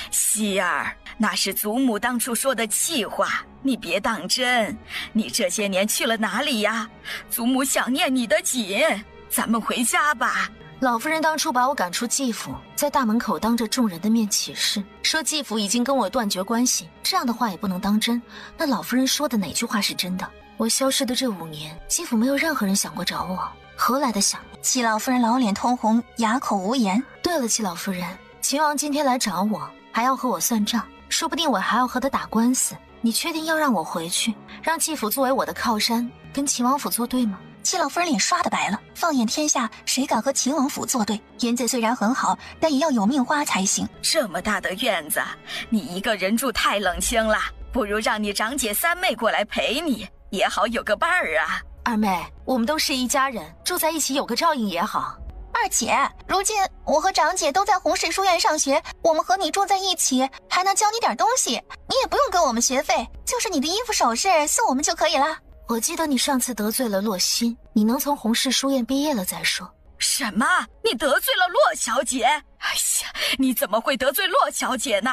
Speaker 7: 希儿，那是祖母当初说的气话，你别当真。你这些年去了哪里呀？祖母想念你的紧，咱们回家吧。
Speaker 5: 老夫人当初把我赶出纪府，在大门口当着众人的面起誓，说纪府已经跟我断绝关系，这样的话也不能当真。那老夫人说的哪句话是真的？我消失的这5年，纪府没有任何人想过找我，何来的想念？
Speaker 1: 纪老夫人老脸通红，哑口无言。
Speaker 5: 对了，纪老夫人，秦王今天来找我，还要和我算账，说不定我还要和他打官司。你确定要让我回去，让纪府作为我的靠山，跟秦王府作对吗？
Speaker 1: 纪老夫人脸刷的白了，放眼天下，谁敢和秦王府作对？银子虽然很好，但也要有命花才行。
Speaker 7: 这么大的院子，你一个人住太冷清了，不如让你长姐三妹过来陪你，也好有个伴儿啊。
Speaker 5: 二妹，我们都是一家人，住在一起有个照应也好。
Speaker 8: 二姐，如今我和长姐都在洪氏书院上学，我们和你住在一起，还能教你点东西，你也不用给我们学费，就是你的衣服首饰送我们就可以了。
Speaker 5: 我记得你上次得罪了洛心，你能从洪氏书院毕业了再说。
Speaker 7: 什么？你得罪了洛小姐？哎呀，你怎么会得罪洛小姐呢？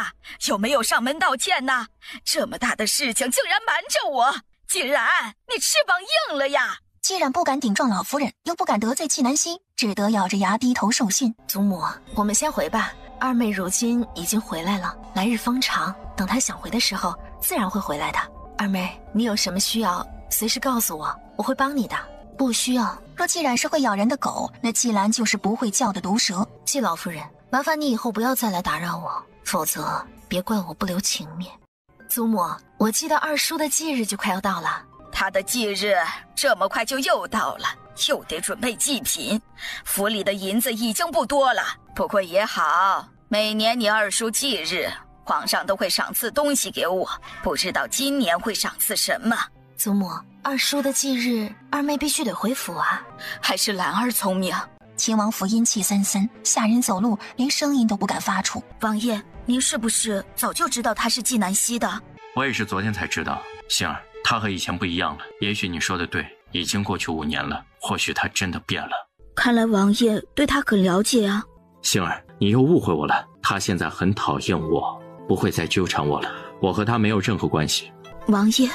Speaker 7: 有没有上门道歉呢？这么大的事情竟然瞒着我！既然你翅膀硬了呀！
Speaker 1: 既然不敢顶撞老夫人，又不敢得罪纪南希，只得咬着牙低头受训。
Speaker 5: 祖母，我们先回吧。二妹如今已经回来了，来日方长，等她想回的时候，自然会回来的。二妹，你有什么需要，随时告诉我，我会帮你的。不需要。
Speaker 1: 若既然是会咬人的狗，那季兰就是不会叫的毒蛇。
Speaker 5: 季老夫人，麻烦你以后不要再来打扰我，否则别怪我不留情面。祖母，我记得二叔的忌日就快要到了。
Speaker 7: 他的忌日这么快就又到了，又得准备祭品，府里的银子已经不多了。不过也好，每年你二叔忌日，皇上都会赏赐东西给我，不知道今年会赏赐什么。
Speaker 5: 祖母，二叔的忌日，二妹必须得回府啊。
Speaker 7: 还是兰儿聪明。
Speaker 8: 秦王府阴气森森，下人走路连声音都不敢发出。
Speaker 7: 王爷，您是不是早就知道他是纪南希的？
Speaker 2: 我也是昨天才知道。星儿，他和以前不一样了。也许你说的对，已经过去5年了，或许他真的变了。
Speaker 7: 看来王爷对他很了解啊。
Speaker 2: 星儿，你又误会我了。他现在很讨厌我，不会再纠缠我了。我和他没有任何关系。
Speaker 7: 王爷，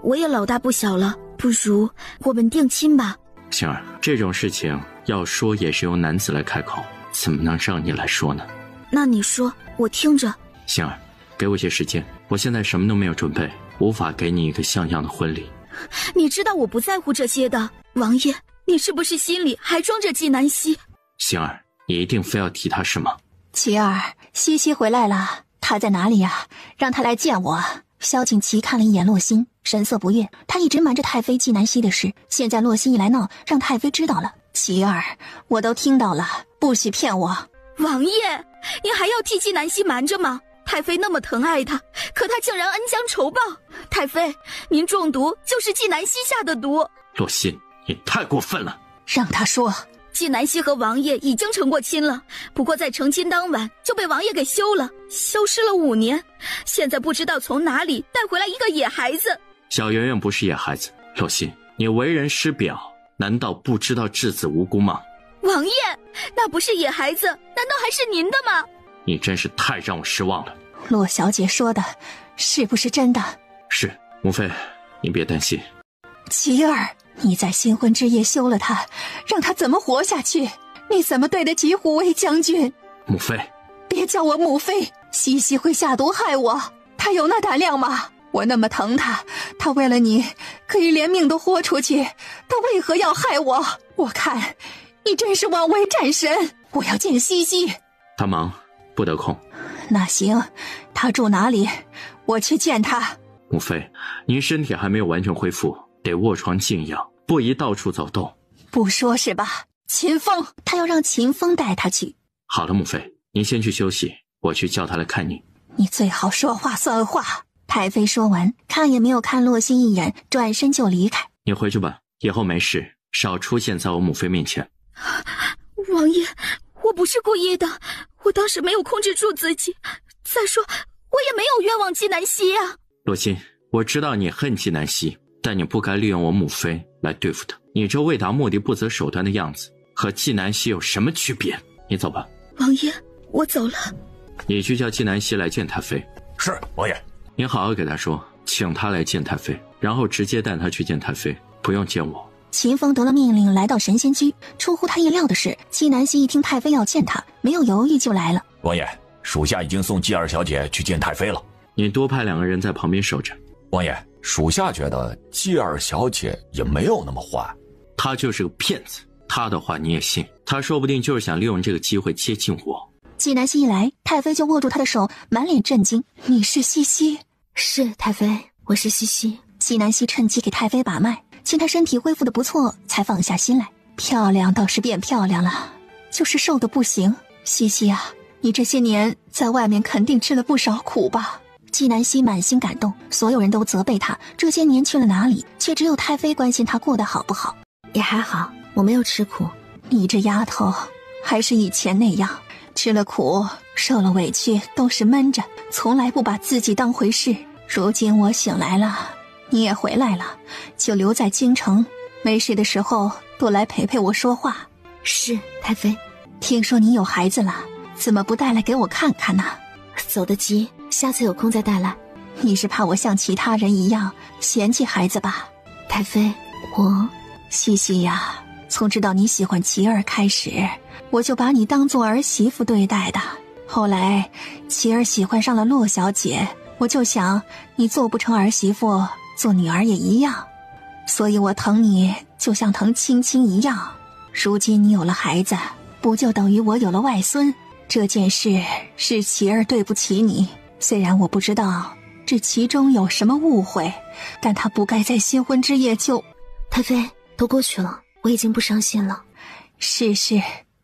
Speaker 7: 我也老大不小了，不如我们定亲吧。
Speaker 2: 星儿，这种事情要说也是由男子来开口，怎么能让你来说呢？
Speaker 7: 那你说，我听着。
Speaker 2: 星儿，给我些时间，我现在什么都没有准备，无法给你一个像样的婚礼。
Speaker 7: 你知道我不在乎这些的，王爷，你是不是心里还装着纪南希？
Speaker 2: 星儿，你一定非要提他是吗？
Speaker 1: 琪儿，西西回来了，他在哪里呀？让他来见我。萧景琦看了一眼洛心，神色不悦。他一直瞒着太妃纪南希的事，现在洛心一来闹，让太妃知道了。琪儿，我都听到了，不许骗我。
Speaker 7: 王爷，您还要替纪南希瞒着吗？太妃那么疼爱他，可他竟然恩将仇报。太妃，您中毒就是纪南希下的毒。
Speaker 2: 洛心，你太过分了。
Speaker 1: 让他说。
Speaker 7: 纪南希和王爷已经成过亲了，不过在成亲当晚就被王爷给休了，消失了5年，现在不知道从哪里带回来一个野孩子。
Speaker 2: 小圆圆不是野孩子。洛心，你为人师表，难道不知道稚子无辜吗？
Speaker 7: 王爷，那不是野孩子，难道还是您的吗？
Speaker 2: 你真是太让我失望了。
Speaker 1: 洛小姐说的是不是真的？
Speaker 2: 是，母妃，你别担心。
Speaker 1: 琪儿，你在新婚之夜休了他，让他怎么活下去？你怎么对得起虎威将军？
Speaker 2: 母妃，
Speaker 1: 别叫我母妃，西西会下毒害我，他有那胆量吗？我那么疼他，他为了你可以连命都豁出去，他为何要害我？我看你真是枉为战神。我要见西西。
Speaker 2: 他忙不得空。
Speaker 1: 那行，他住哪里？我去见他。
Speaker 2: 母妃，您身体还没有完全恢复，得卧床静养，不宜到处走动。
Speaker 1: 不说是吧？秦风，他要让秦风带他去。
Speaker 2: 好了，母妃，您先去休息，我去叫他来看你。
Speaker 1: 你最好说话算话。太妃说完，看也没有看洛心一眼，转身就离开。
Speaker 2: 你回去吧，以后没事少出现在我母妃面前。
Speaker 7: 王爷，我不是故意的，我当时没有控制住自己。再说，我也没有冤枉纪南希呀。
Speaker 2: 洛心，我知道你恨纪南希，但你不该利用我母妃来对付她。你这为达目的不择手段的样子，和纪南希有什么区别？你走吧。
Speaker 7: 王爷，我走了。
Speaker 2: 你去叫纪南希来见太妃。
Speaker 3: 是，王爷。
Speaker 2: 你好好给她说，请她来见太妃，然后直接带她去见太妃，不用见我。
Speaker 1: 秦风得了命令，来到神仙居。出乎他意料的是，纪南希一听太妃要见他，没有犹豫就来了。
Speaker 3: 王爷，属下已经送纪二小姐去见太妃了。
Speaker 2: 你多派2个人在旁边守着。
Speaker 3: 王爷，属下觉得纪二小姐也没有那么坏。
Speaker 2: 她就是个骗子，她的话你也信？她说不定就是想利用这个机会接近我。
Speaker 1: 纪南希一来，太妃就握住他的手，满脸震惊。你是西西？
Speaker 5: 是，太妃，我是西西。
Speaker 1: 纪南希趁机给太妃把脉，见她身体恢复的不错，才放下心来。漂亮倒是变漂亮了，就是瘦的不行。西西啊，你这些年在外面肯定吃了不少苦吧？纪南希满心感动，所有人都责备她这些年去了哪里，却只有太妃关心她过得好不好。
Speaker 5: 也还好，我没有吃苦。
Speaker 1: 你这丫头还是以前那样，吃了苦受了委屈都是闷着，从来不把自己当回事。如今我醒来了，你也回来了，就留在京城，没事的时候多来陪陪我说话。
Speaker 5: 是，太妃。
Speaker 1: 听说你有孩子了，怎么不带来给我看看呢？
Speaker 5: 走得急，下次有空再带来。
Speaker 1: 你是怕我像其他人一样嫌弃孩子吧？
Speaker 5: 太妃，我
Speaker 1: 西西呀，从知道你喜欢琪儿开始，我就把你当做儿媳妇对待的。后来琪儿喜欢上了洛小姐，我就想你做不成儿媳妇，做女儿也一样，所以我疼你就像疼亲亲一样。如今你有了孩子，不就等于我有了外孙？这件事是琪儿对不起你，虽然我不知道这其中有什么误会，但她不该在新婚之夜就……
Speaker 5: 太妃，都过去了，我已经不伤心了。
Speaker 1: 是，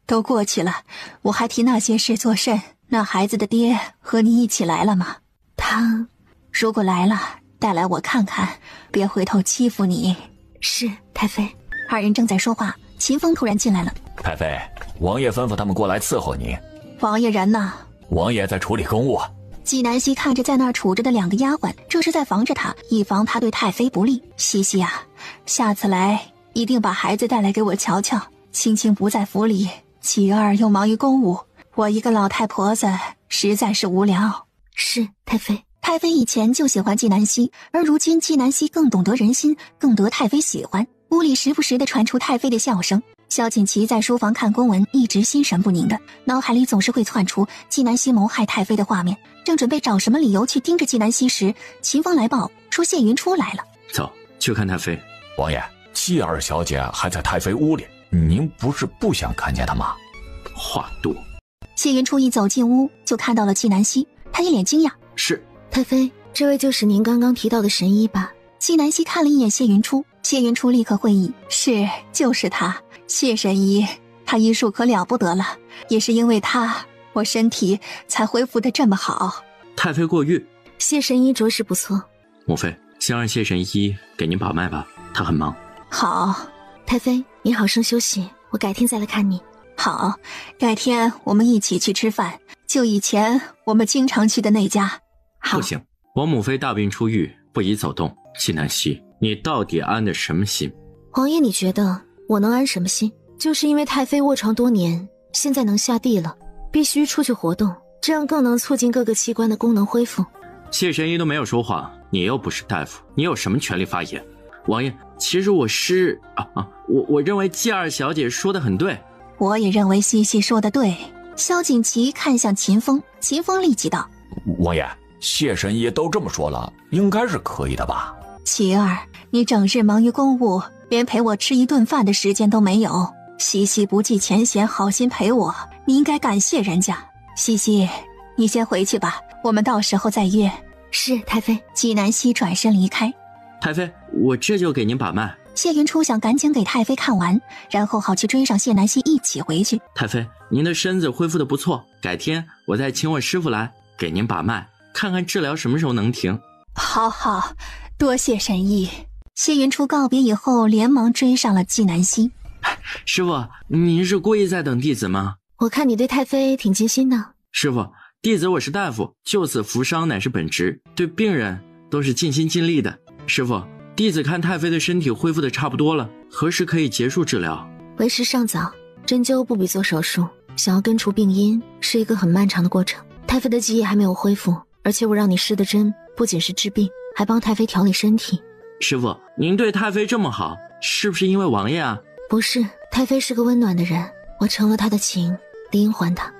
Speaker 1: 都过去了，我还提那些事作甚？那孩子的爹和你一起来了吗？
Speaker 5: 他
Speaker 1: 如果来了，带来我看看，别回头欺负你。
Speaker 5: 是，太妃。
Speaker 1: 二人正在说话，秦风突然进来了。
Speaker 3: 太妃，王爷吩咐他们过来伺候你。
Speaker 1: 王爷人呢？
Speaker 3: 王爷在处理公务。
Speaker 1: 纪南希看着在那儿杵着的2个丫鬟，这是在防着他，以防他对太妃不利。西西啊，下次来一定把孩子带来给我瞧瞧。青青不在府里，琪儿又忙于公务，我一个老太婆子实在是无聊。
Speaker 5: 是，太妃。
Speaker 1: 太妃以前就喜欢纪南希，而如今纪南希更懂得人心，更得太妃喜欢。屋里时不时地传出太妃的笑声。萧锦旗在书房看公文，一直心神不宁的，脑海里总是会窜出纪南希谋害太妃的画面。正准备找什么理由去盯着纪南希时，秦风来报说谢云初来了。
Speaker 2: 走，去看太妃。
Speaker 3: 王爷，继二小姐还在太妃屋里，您不是不想看见她吗？
Speaker 2: 话多。
Speaker 1: 谢云初一走进屋，就看到了纪南希，他一脸惊讶。
Speaker 2: 是。
Speaker 5: 太妃，这位就是您刚刚提到的神医吧？
Speaker 1: 纪南希看了一眼谢云初，谢云初立刻会意，是，就是他，谢神医，他医术可了不得了，也是因为他，我身体才恢复得这么好。
Speaker 2: 太妃过誉。
Speaker 5: 谢神医着实不错。
Speaker 2: 母妃，先让谢神医给您把脉吧，他很忙。
Speaker 1: 好。
Speaker 5: 太妃，你好生休息，我改天再来看你。
Speaker 1: 好，改天我们一起去吃饭，就以前我们经常去的那家。
Speaker 2: 不行，王母妃大病初愈，不宜走动。纪南希，你到底安的什么心？
Speaker 5: 王爷，你觉得我能安什么心？就是因为太妃卧床多年，现在能下地了，必须出去活动，这样更能促进各个器官的功能恢复。
Speaker 2: 谢神医都没有说话，你又不是大夫，你有什么权利发言？王爷，其实我是我认为纪二小姐说的很对。
Speaker 1: 我也认为西西说的对。萧锦旗看向秦风，秦风立即道：
Speaker 3: 王爷，谢神医都这么说了，应该是可以的吧？
Speaker 1: 琪儿，你整日忙于公务，连陪我吃一顿饭的时间都没有。西西不计前嫌，好心陪我，你应该感谢人家。西西，你先回去吧，我们到时候再约。
Speaker 5: 是，太妃。
Speaker 1: 纪南希转身离开。
Speaker 2: 太妃，我这就给您把脉。
Speaker 1: 谢云初想赶紧给太妃看完，然后好去追上谢南希一起回去。
Speaker 2: 太妃，您的身子恢复得不错，改天我再请我师傅来给您把脉，看看治疗什么时候能停。
Speaker 1: 好好，多谢神医。谢云初告别以后，连忙追上了纪南希。
Speaker 2: 师傅，您是故意在等弟子吗？
Speaker 5: 我看你对太妃挺尽心的。
Speaker 2: 师傅，弟子我是大夫，救死扶伤乃是本职，对病人都是尽心尽力的。师傅，弟子看太妃的身体恢复的差不多了，何时可以结束治疗？
Speaker 5: 为时尚早，针灸不比做手术，想要根除病因是一个很漫长的过程。太妃的记忆还没有恢复，而且我让你施的针不仅是治病，还帮太妃调理身体。
Speaker 2: 师傅，您对太妃这么好，是不是因为王爷啊？
Speaker 5: 不是，太妃是个温暖的人，我成了她的情，理应还她。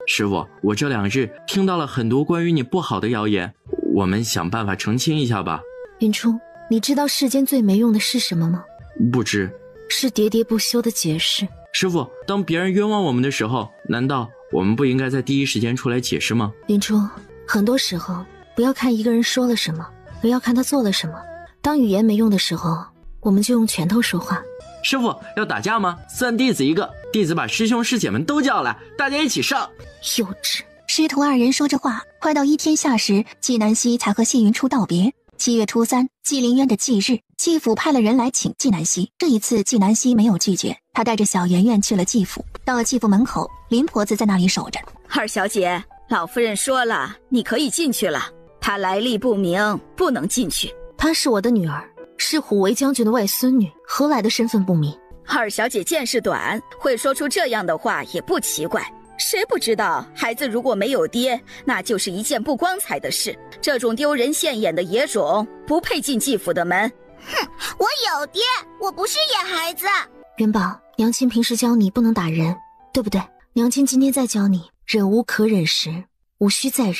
Speaker 2: 师傅，我这2日听到了很多关于你不好的谣言，我们想办法澄清一下吧。
Speaker 5: 云初，你知道世间最没用的是什么吗？
Speaker 2: 不知。
Speaker 5: 是喋喋不休的解释。
Speaker 2: 师傅，当别人冤枉我们的时候，难道我们不应该在第一时间出来解释吗？
Speaker 5: 云初，很多时候不要看一个人说了什么，而要看他做了什么。当语言没用的时候，我们就用拳头说话。
Speaker 2: 师傅，要打架吗？算弟子一个，弟子把师兄师姐们都叫来，大家一起上。
Speaker 5: 幼稚。
Speaker 1: 师徒2人说着话，快到1天下时，纪南希才和谢云初道别。7月初3，纪凌渊的忌日，纪府派了人来请纪南希。这一次纪南希没有拒绝，他带着小圆圆去了纪府。到了纪府门口，林婆子在那里守着。
Speaker 7: 二小姐，老夫人说了，你可以进去了。她来历不明，不能进去。
Speaker 5: 她是我的女儿，是虎维将军的外孙女，何来的身份不明？
Speaker 7: 二小姐见识短，会说出这样的话也不奇怪。谁不知道孩子如果没有爹，那就是一件不光彩的事。这种丢人现眼的野种，不配进纪府的门。
Speaker 6: 哼，我有爹，我不是野孩子。
Speaker 5: 元宝，娘亲平时教你不能打人，对不对？娘亲今天再教你，忍无可忍时，无需再忍。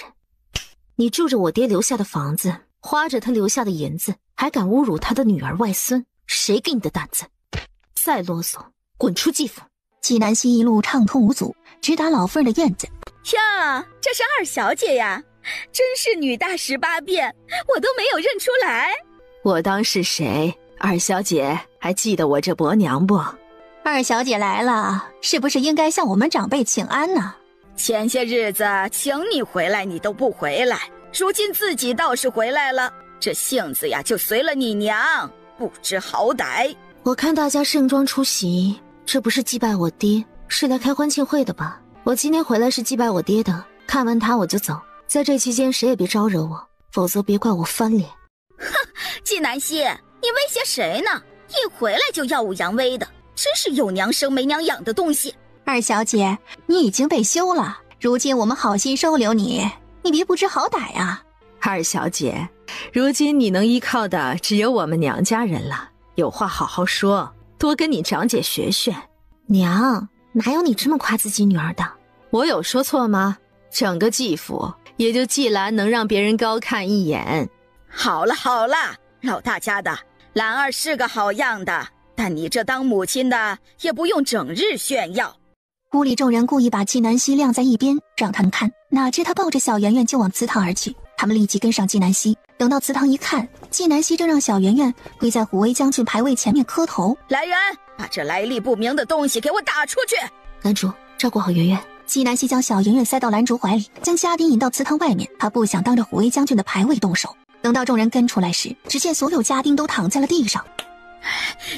Speaker 5: 你住着我爹留下的房子，花着他留下的银子，还敢侮辱他的女儿外孙，谁给你的胆子？再啰嗦，滚出纪府！
Speaker 1: 纪南希一路畅通无阻，直达老妇儿的院子。
Speaker 7: 呀，这是二小姐呀，真是女大18变，我都没有认出来。
Speaker 9: 我当是谁？二小姐还记得我这伯娘不？
Speaker 1: 二小姐来了，是不是应该向我们长辈请安呢？
Speaker 7: 前些日子请你回来，你都不回来，如今自己倒是回来了。这性子呀就随了你娘，不知好歹。
Speaker 5: 我看大家盛装出席，这不是祭拜我爹，是来开欢庆会的吧？我今天回来是祭拜我爹的，看完他我就走，在这期间谁也别招惹我，否则别怪我翻脸。
Speaker 7: 哼，纪南希，你威胁谁呢？一回来就耀武扬威的，真是有娘生没娘养的东西。
Speaker 1: 二小姐，你已经被休了，如今我们好心收留你，你别不知好歹啊。
Speaker 9: 二小姐，如今你能依靠的只有我们娘家人了，有话好好说，多跟你长姐学学。
Speaker 5: 娘，哪有你这么夸自己女儿的？
Speaker 9: 我有说错吗？整个季府也就季兰能让别人高看一眼。
Speaker 7: 好了好了，老大家的，兰儿是个好样的，但你这当母亲的也不用整日炫耀。
Speaker 1: 屋里众人故意把纪南希晾在一边，让他们看，哪知他抱着小圆圆就往祠堂而去。他们立即跟上纪南希，等到祠堂一看，纪南希正让小圆圆跪在虎威将军牌位前面磕头。
Speaker 7: 来人，把这来历不明的东西给我打出去！
Speaker 5: 兰竹，照顾好圆圆。
Speaker 1: 纪南希将小圆圆塞到兰竹怀里，将家丁引到祠堂外面。他不想当着虎威将军的牌位动手。等到众人跟出来时，只见所有家丁都躺在了地上。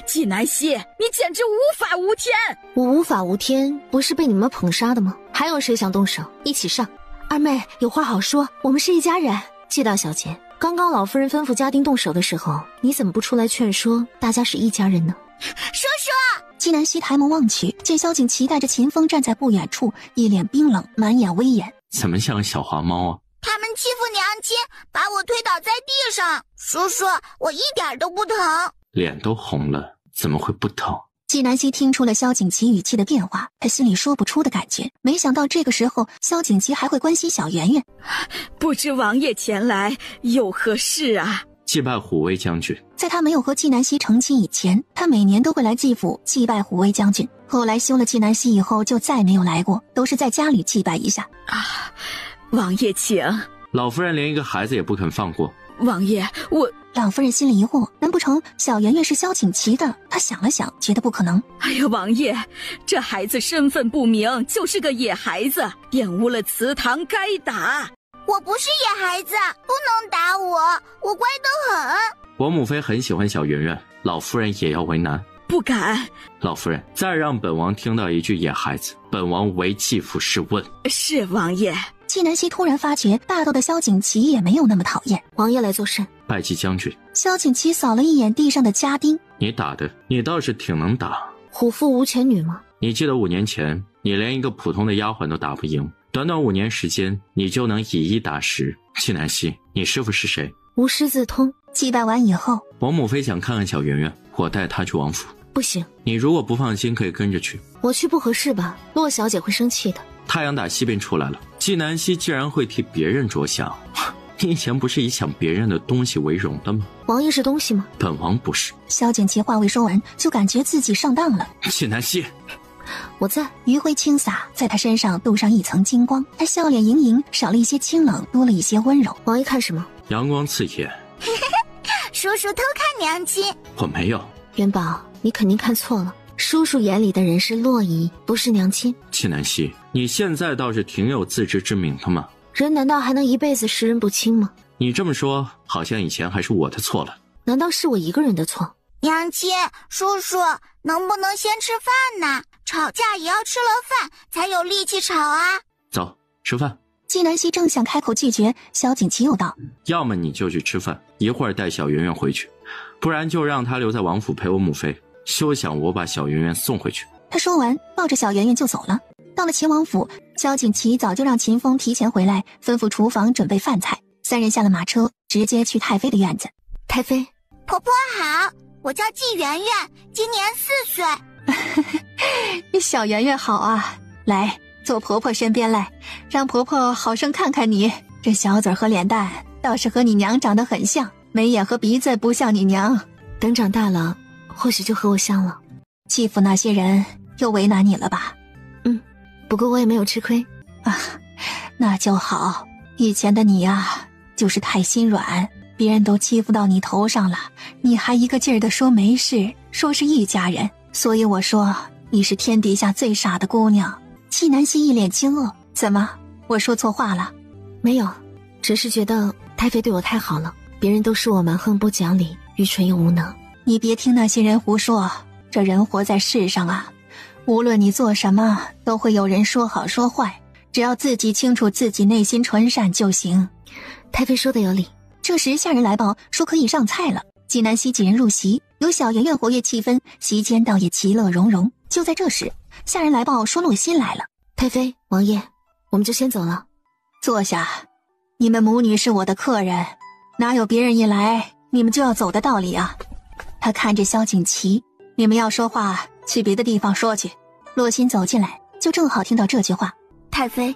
Speaker 7: 纪南希，你简直无法无天！
Speaker 5: 我无法无天，不是被你们捧杀的吗？还有谁想动手？一起上！二妹，有话好说，我们是一家人。纪大小姐，刚刚老夫人吩咐家丁动手的时候，你怎么不出来劝说大家是一家人呢？
Speaker 6: 叔叔！
Speaker 1: 纪南希抬眸望去，见萧景琦带着秦风站在不远处，一脸冰冷，满眼威严。
Speaker 2: 怎么像个小花猫啊？
Speaker 6: 他们欺负娘亲，把我推倒在地上。叔叔，我一点都不疼。
Speaker 2: 脸都红了，怎么会不疼？
Speaker 1: 纪南希听出了萧景琦语气的变化，他心里说不出的感觉。没想到这个时候，萧景琦还会关心小圆圆。
Speaker 7: 不知王爷前来有何事啊？
Speaker 2: 祭拜虎威将军。
Speaker 1: 在他没有和纪南希成亲以前，他每年都会来季府祭拜虎威将军。后来休了纪南希以后，就再没有来过，都是在家里祭拜一下。
Speaker 7: 啊，王爷请。
Speaker 2: 老夫人连一个孩子也不肯放过。
Speaker 7: 王爷，
Speaker 1: 老夫人心里疑惑，难不成小圆圆是萧景琦的？她想了想，觉得不可能。
Speaker 7: 哎呀，王爷，这孩子身份不明，就是个野孩子，玷污了祠堂，该打。
Speaker 6: 我不是野孩子，不能打我，我乖得很。
Speaker 2: 我母妃很喜欢小圆圆，老夫人也要为难。
Speaker 7: 不敢。
Speaker 2: 老夫人，再让本王听到一句野孩子，本王为继父试问。
Speaker 7: 是王爷。
Speaker 1: 纪南希突然发觉，大斗的萧景琦也没有那么讨厌。
Speaker 5: 王爷来做甚？
Speaker 2: 拜祭将军。
Speaker 1: 萧景琦扫了一眼地上的家丁，
Speaker 2: 你打的，你倒是挺能打。
Speaker 5: 虎父无犬女吗？
Speaker 2: 你记得5年前，你连一个普通的丫鬟都打不赢，短短5年时间，你就能以1打10。纪南希，你师父是谁？
Speaker 5: 无师自通。
Speaker 1: 祭拜完以后，
Speaker 2: 王母妃想看看小圆圆，我带她去王府。
Speaker 5: 不行。你
Speaker 2: 如果不放心，可以跟着去。
Speaker 5: 我去不合适吧？洛小姐会生气的。
Speaker 2: 太阳打西边出来了，纪南希竟然会替别人着想，你以前不是以抢别人的东西为荣的吗？
Speaker 5: 王爷是东西吗？
Speaker 2: 本王不是。
Speaker 1: 萧景琦话未说完，就感觉自己上当了。
Speaker 2: 纪南希，
Speaker 5: 我在。
Speaker 1: 余晖轻洒，在他身上镀上一层金光，他笑脸盈盈，少了一些清冷，多了一些温柔。
Speaker 5: 王爷看什么？
Speaker 2: 阳光刺眼。
Speaker 6: 叔叔偷看娘亲。
Speaker 2: 我没有。
Speaker 5: 元宝，你肯定看错了，叔叔眼里的人是洛姨，不是娘亲。
Speaker 2: 纪南希，你现在倒是挺有自知之明的嘛。
Speaker 5: 人难道还能一辈子识人不清吗？
Speaker 2: 你这么说，好像以前还是我的错了。
Speaker 5: 难道是我一个人的错？
Speaker 6: 娘亲，叔叔，能不能先吃饭呢？吵架也要吃了饭才有力气吵啊。
Speaker 2: 走，吃饭。
Speaker 1: 纪南希正想开口拒绝，萧景琦又道：
Speaker 2: 要么你就去吃饭，一会儿带小圆圆回去，不然就让她留在王府陪我母妃，休想我把小圆圆送回去。
Speaker 1: 他说完，抱着小圆圆就走了。到了秦王府，萧景琦早就让秦风提前回来，吩咐厨房准备饭菜。3人下了马车，直接去太妃的院子。
Speaker 5: 太妃，
Speaker 6: 婆婆好，我叫纪圆圆，今年4岁。
Speaker 1: 小圆圆好啊，来坐婆婆身边来，让婆婆好生看看你。这小嘴和脸蛋倒是和你娘长得很像，眉眼和鼻子不像你娘。
Speaker 5: 等长大了，或许就和我像了。
Speaker 1: 欺负那些人又为难你了吧？
Speaker 5: 不过我也没有吃亏
Speaker 1: 啊，那就好。以前的你啊，就是太心软，别人都欺负到你头上了，你还一个劲儿地说没事，说是一家人。所以我说你是天底下最傻的姑娘。纪南希一脸惊愕，怎么，我说错话了？
Speaker 5: 没有，只是觉得太妃对我太好了，别人都说我蛮横不讲理，愚蠢又无能。
Speaker 1: 你别听那些人胡说，这人活在世上啊，无论你做什么，都会有人说好说坏，只要自己清楚自己内心纯善就行。
Speaker 5: 太妃说的有理。
Speaker 1: 这时下人来报说可以上菜了，纪南希几人入席，有小圆圆活跃气氛，席间倒也其乐融融。就在这时，下人来报说洛心来了。
Speaker 5: 太妃，王爷，我们就先走了。
Speaker 1: 坐下，你们母女是我的客人，哪有别人一来你们就要走的道理啊？他看着萧景琦，你们要说话去别的地方说去。洛心走进来，就正好听到这句话。
Speaker 7: 太妃，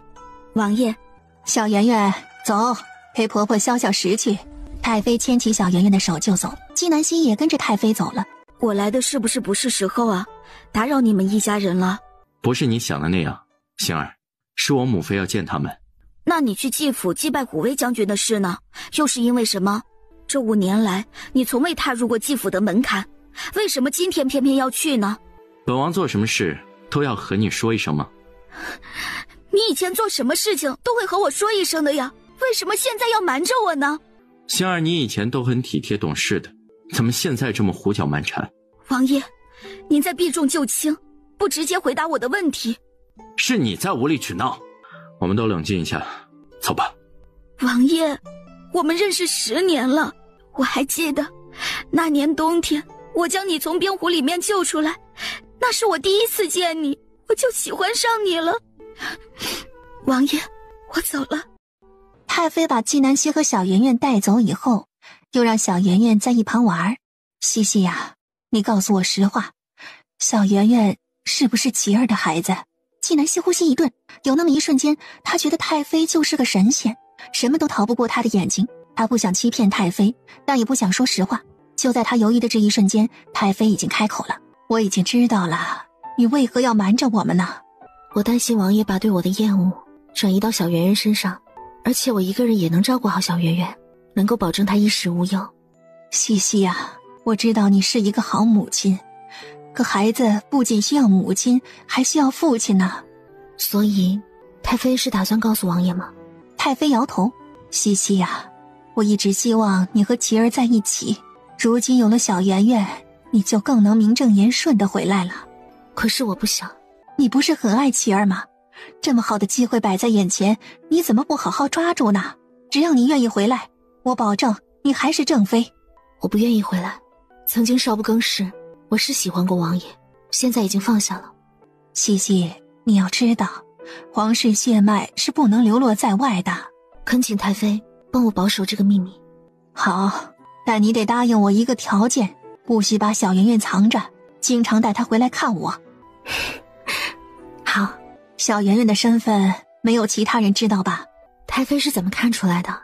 Speaker 7: 王爷。
Speaker 1: 小圆圆，走，陪婆婆消消食去。太妃牵起小圆圆的手就走，纪南希也跟着太妃走了。
Speaker 7: 我来的是不是时候啊？打扰你们一家人了。
Speaker 2: 不是你想的那样，星儿，是我母妃要见他们。
Speaker 7: 那你去季府祭拜虎威将军的事呢？又是因为什么？这5年来，你从未踏入过季府的门槛，为什么今天偏偏要去呢？
Speaker 2: 本王做什么事都要和你说一声吗？
Speaker 7: 你以前做什么事情都会和我说一声的呀，为什么现在要瞒着我呢？
Speaker 2: 星儿，你以前都很体贴懂事的，怎么现在这么胡搅蛮缠？
Speaker 7: 王爷，您在避重就轻，不直接回答我的问题。
Speaker 2: 是你在无理取闹，我们都冷静一下，走吧。
Speaker 7: 王爷，我们认识10年了，我还记得那年冬天我将你从冰湖里面救出来，那是我第一次见你，我就喜欢上你了。王爷，我走了。
Speaker 1: 太妃把纪南希和小圆圆带走以后，又让小圆圆在一旁玩。西西呀，你告诉我实话，小圆圆是不是琪儿的孩子？纪南希呼吸一顿，有那么一瞬间，他觉得太妃就是个神仙，什么都逃不过他的眼睛。他不想欺骗太妃，但也不想说实话。就在他犹豫的这一瞬间，太妃已经开口了：我已经知道了，你为何要瞒着我们呢？
Speaker 5: 我担心王爷把对我的厌恶转移到小圆圆身上，而且我一个人也能照顾好小圆圆，能够保证她衣食无忧。
Speaker 1: 西西呀，我知道你是一个好母亲，可孩子不仅需要母亲，还需要父亲呢。
Speaker 5: 所以太妃是打算告诉王爷吗？
Speaker 1: 太妃摇头。西西呀，我一直希望你和琪儿在一起，如今有了小圆圆，你就更能名正言顺地回来了。
Speaker 5: 可是我不想。
Speaker 1: 你不是很爱琪儿吗？这么好的机会摆在眼前，你怎么不好好抓住呢？只要你愿意回来，我保证你还是正妃。
Speaker 5: 我不愿意回来，曾经少不更事，我是喜欢过王爷，现在已经放下了。
Speaker 1: 西西，你要知道，皇室血脉是不能流落在外的。
Speaker 5: 恳请太妃帮我保守这个秘密。
Speaker 1: 好，但你得答应我一个条件，不许把小圆圆藏着，经常带她回来看我。
Speaker 5: 好。
Speaker 1: 小圆圆的身份没有其他人知道吧？
Speaker 5: 太妃是怎么看出来的？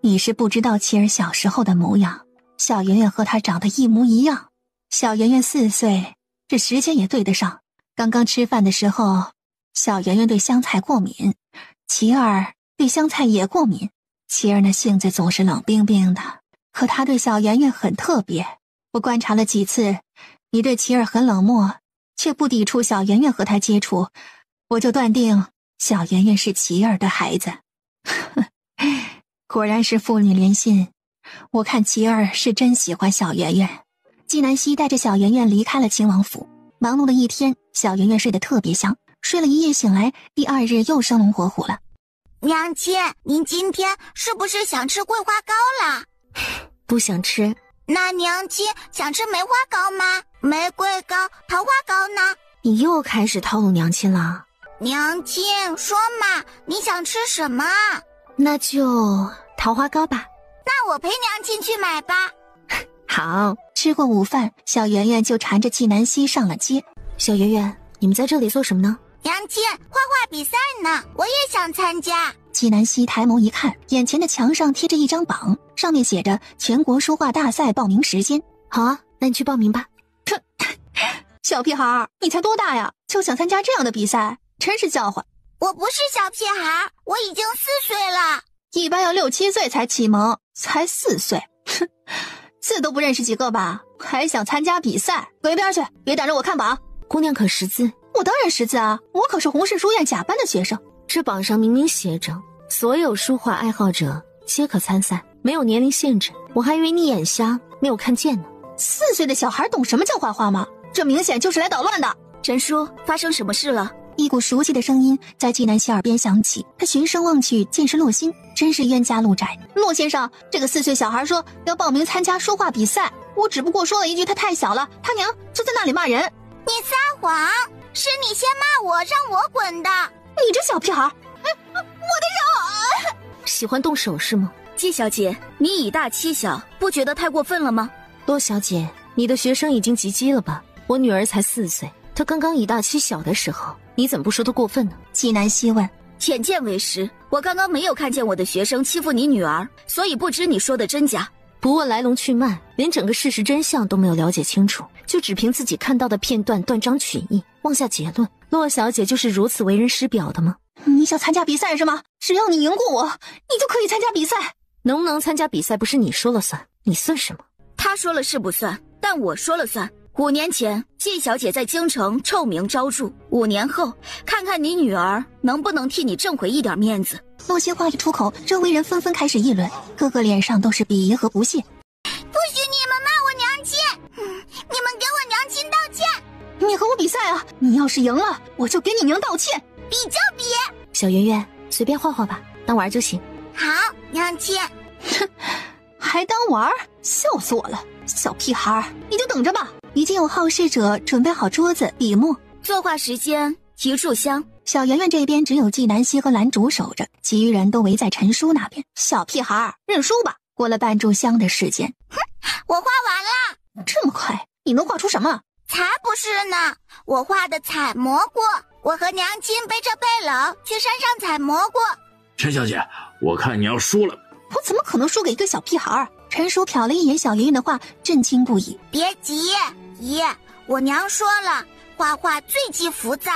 Speaker 1: 你是不知道琪儿小时候的模样，小圆圆和她长得一模一样。小圆圆4岁，这时间也对得上。刚刚吃饭的时候，小圆圆对香菜过敏，琪儿对香菜也过敏。琪儿那性子总是冷冰冰的，可她对小圆圆很特别。我观察了几次，你对琪儿很冷漠，却不抵触小圆圆和她接触，我就断定小圆圆是琪儿的孩子。果然是父女连心，我看琪儿是真喜欢小圆圆。纪南希带着小圆圆离开了亲王府，忙碌了一天，小圆圆睡得特别香，睡了一夜醒来，第2日又生龙活虎了。
Speaker 6: 娘亲，您今天是不是想吃桂花糕啦？
Speaker 5: 不想吃。
Speaker 6: 那娘亲想吃梅花糕吗？玫瑰糕、桃花糕呢？
Speaker 5: 你又开始套路娘亲了。
Speaker 6: 娘亲，说嘛，你想吃什么？
Speaker 5: 那就桃花糕吧。
Speaker 6: 那我陪娘亲去买吧。
Speaker 5: 好。
Speaker 1: 吃过午饭，小圆圆就缠着纪南希上了街。
Speaker 5: 小圆圆，你们在这里做什么呢？
Speaker 6: 娘亲，画画比赛呢，我也想参加。
Speaker 1: 纪南希抬眸一看，眼前的墙上贴着一张榜，上面写着全国书画大赛报名时间。
Speaker 5: 好啊，那你去报名吧。
Speaker 1: 小屁孩，你才多大呀，就想参加这样的比赛，真是叫唤。
Speaker 6: 我不是小屁孩，我已经4岁了。
Speaker 1: 一般要6、7岁才启蒙，才4岁，哼，字都不认识几个吧，还想参加比赛？滚一边去，别挡着我看榜。
Speaker 5: 姑娘可识字？
Speaker 1: 我当然识字啊，我可是洪氏书院甲班的学生。
Speaker 5: 这榜上明明写着，所有书画爱好者皆可参赛。没有年龄限制，我还以为你眼瞎没有看见呢。
Speaker 1: 4岁的小孩懂什么叫画画吗？这明显就是来捣乱的。
Speaker 7: 陈叔，发生什么事了？
Speaker 1: 一股熟悉的声音在纪南希耳边响起，他循声望去，见是洛心，真是冤家路窄。洛先生，这个4岁小孩说要报名参加书画比赛，我只不过说了一句他太小了，他娘就在那里骂人。
Speaker 6: 你撒谎，是你先骂我，让我滚的。
Speaker 1: 你这小屁孩，我的手！
Speaker 5: 喜欢动手是吗？
Speaker 7: 季小姐，你以大欺小，不觉得太过分了吗？
Speaker 5: 洛小姐，你的学生已经及笄了吧？我女儿才4岁，她刚刚以大欺小的时候，你怎么不说她过分呢？
Speaker 1: 纪南希问。
Speaker 7: 浅见为实，我刚刚没有看见我的学生欺负你女儿，所以不知你说的真假。
Speaker 5: 不问来龙去脉，连整个事实真相都没有了解清楚，就只凭自己看到的片段断章取义，妄下结论。洛小姐就是如此为人师表的吗？
Speaker 1: 你想参加比赛是吗？只要你赢过我，你就可以参加比赛。
Speaker 5: 能不能参加比赛不是你说了算，你算什么？
Speaker 7: 他说了是不算，但我说了算。5年前，季小姐在京城臭名昭著，5年后，看看你女儿能不能替你挣回一点面子。
Speaker 1: 洛心话一出口，周围人纷纷开始议论，个个脸上都是鄙夷和不屑。
Speaker 6: 不许你们骂我娘亲！你们给我娘亲道歉！
Speaker 1: 你和我比赛啊！你要是赢了，我就给你娘道歉。
Speaker 6: 比就比。
Speaker 5: 小圆圆，随便画画吧，当玩就行。
Speaker 6: 好，娘亲。
Speaker 1: 哼，还当玩？笑死我了！小屁孩，你就等着吧。已经有好事者准备好桌子、笔墨，
Speaker 7: 作画时间一炷香。
Speaker 1: 小圆圆这边只有纪南希和兰竹守着，其余人都围在陈叔那边。小屁孩，认输吧。过了半炷香的时间，
Speaker 6: 哼，我画完了。
Speaker 1: 这么快？你能画出什么？
Speaker 6: 才不是呢！我画的采蘑菇，我和娘亲背着背篓去山上采蘑菇。
Speaker 4: 陈小姐，我看你要输了。
Speaker 1: 我怎么可能输给一个小屁孩？陈叔瞟了一眼小圆圆的画，震惊不已。
Speaker 6: 别急，姨，我娘说了，画画最忌浮躁。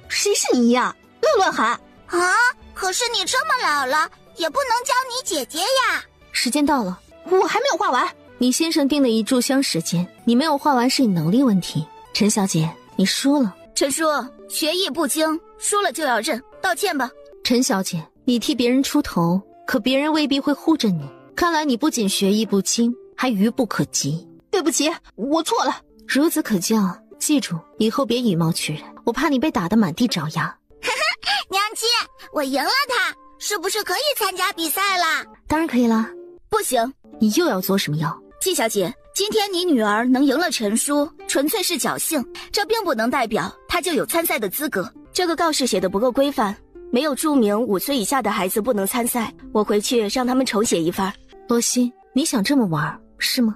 Speaker 1: 谁是你呀？别乱喊
Speaker 6: 啊！可是你这么老了，也不能叫你姐姐呀。
Speaker 5: 时间到了，
Speaker 1: 我还没有画完。
Speaker 5: 你先生定了一炷香时间，你没有画完是你能力问题。陈小姐，你输了。
Speaker 7: 陈叔，学艺不精，输了就要认，道歉吧。
Speaker 5: 陈小姐，你替别人出头，可别人未必会护着你。看来你不仅学艺不精，还愚不可及。
Speaker 1: 对不起，我错了。
Speaker 5: 孺子可教，记住，以后别以貌取人，我怕你被打得满地找牙。
Speaker 6: 娘亲，我赢了他，是不是可以参加比赛啦？
Speaker 5: 当然可以啦。
Speaker 7: 不行，
Speaker 5: 你又要作什么妖？
Speaker 7: 季小姐，今天你女儿能赢了陈叔，纯粹是侥幸，这并不能代表她就有参赛的资格。这个告示写的不够规范，没有注明5岁以下的孩子不能参赛，我回去让他们重写一番。
Speaker 5: 罗西，你想这么玩是吗？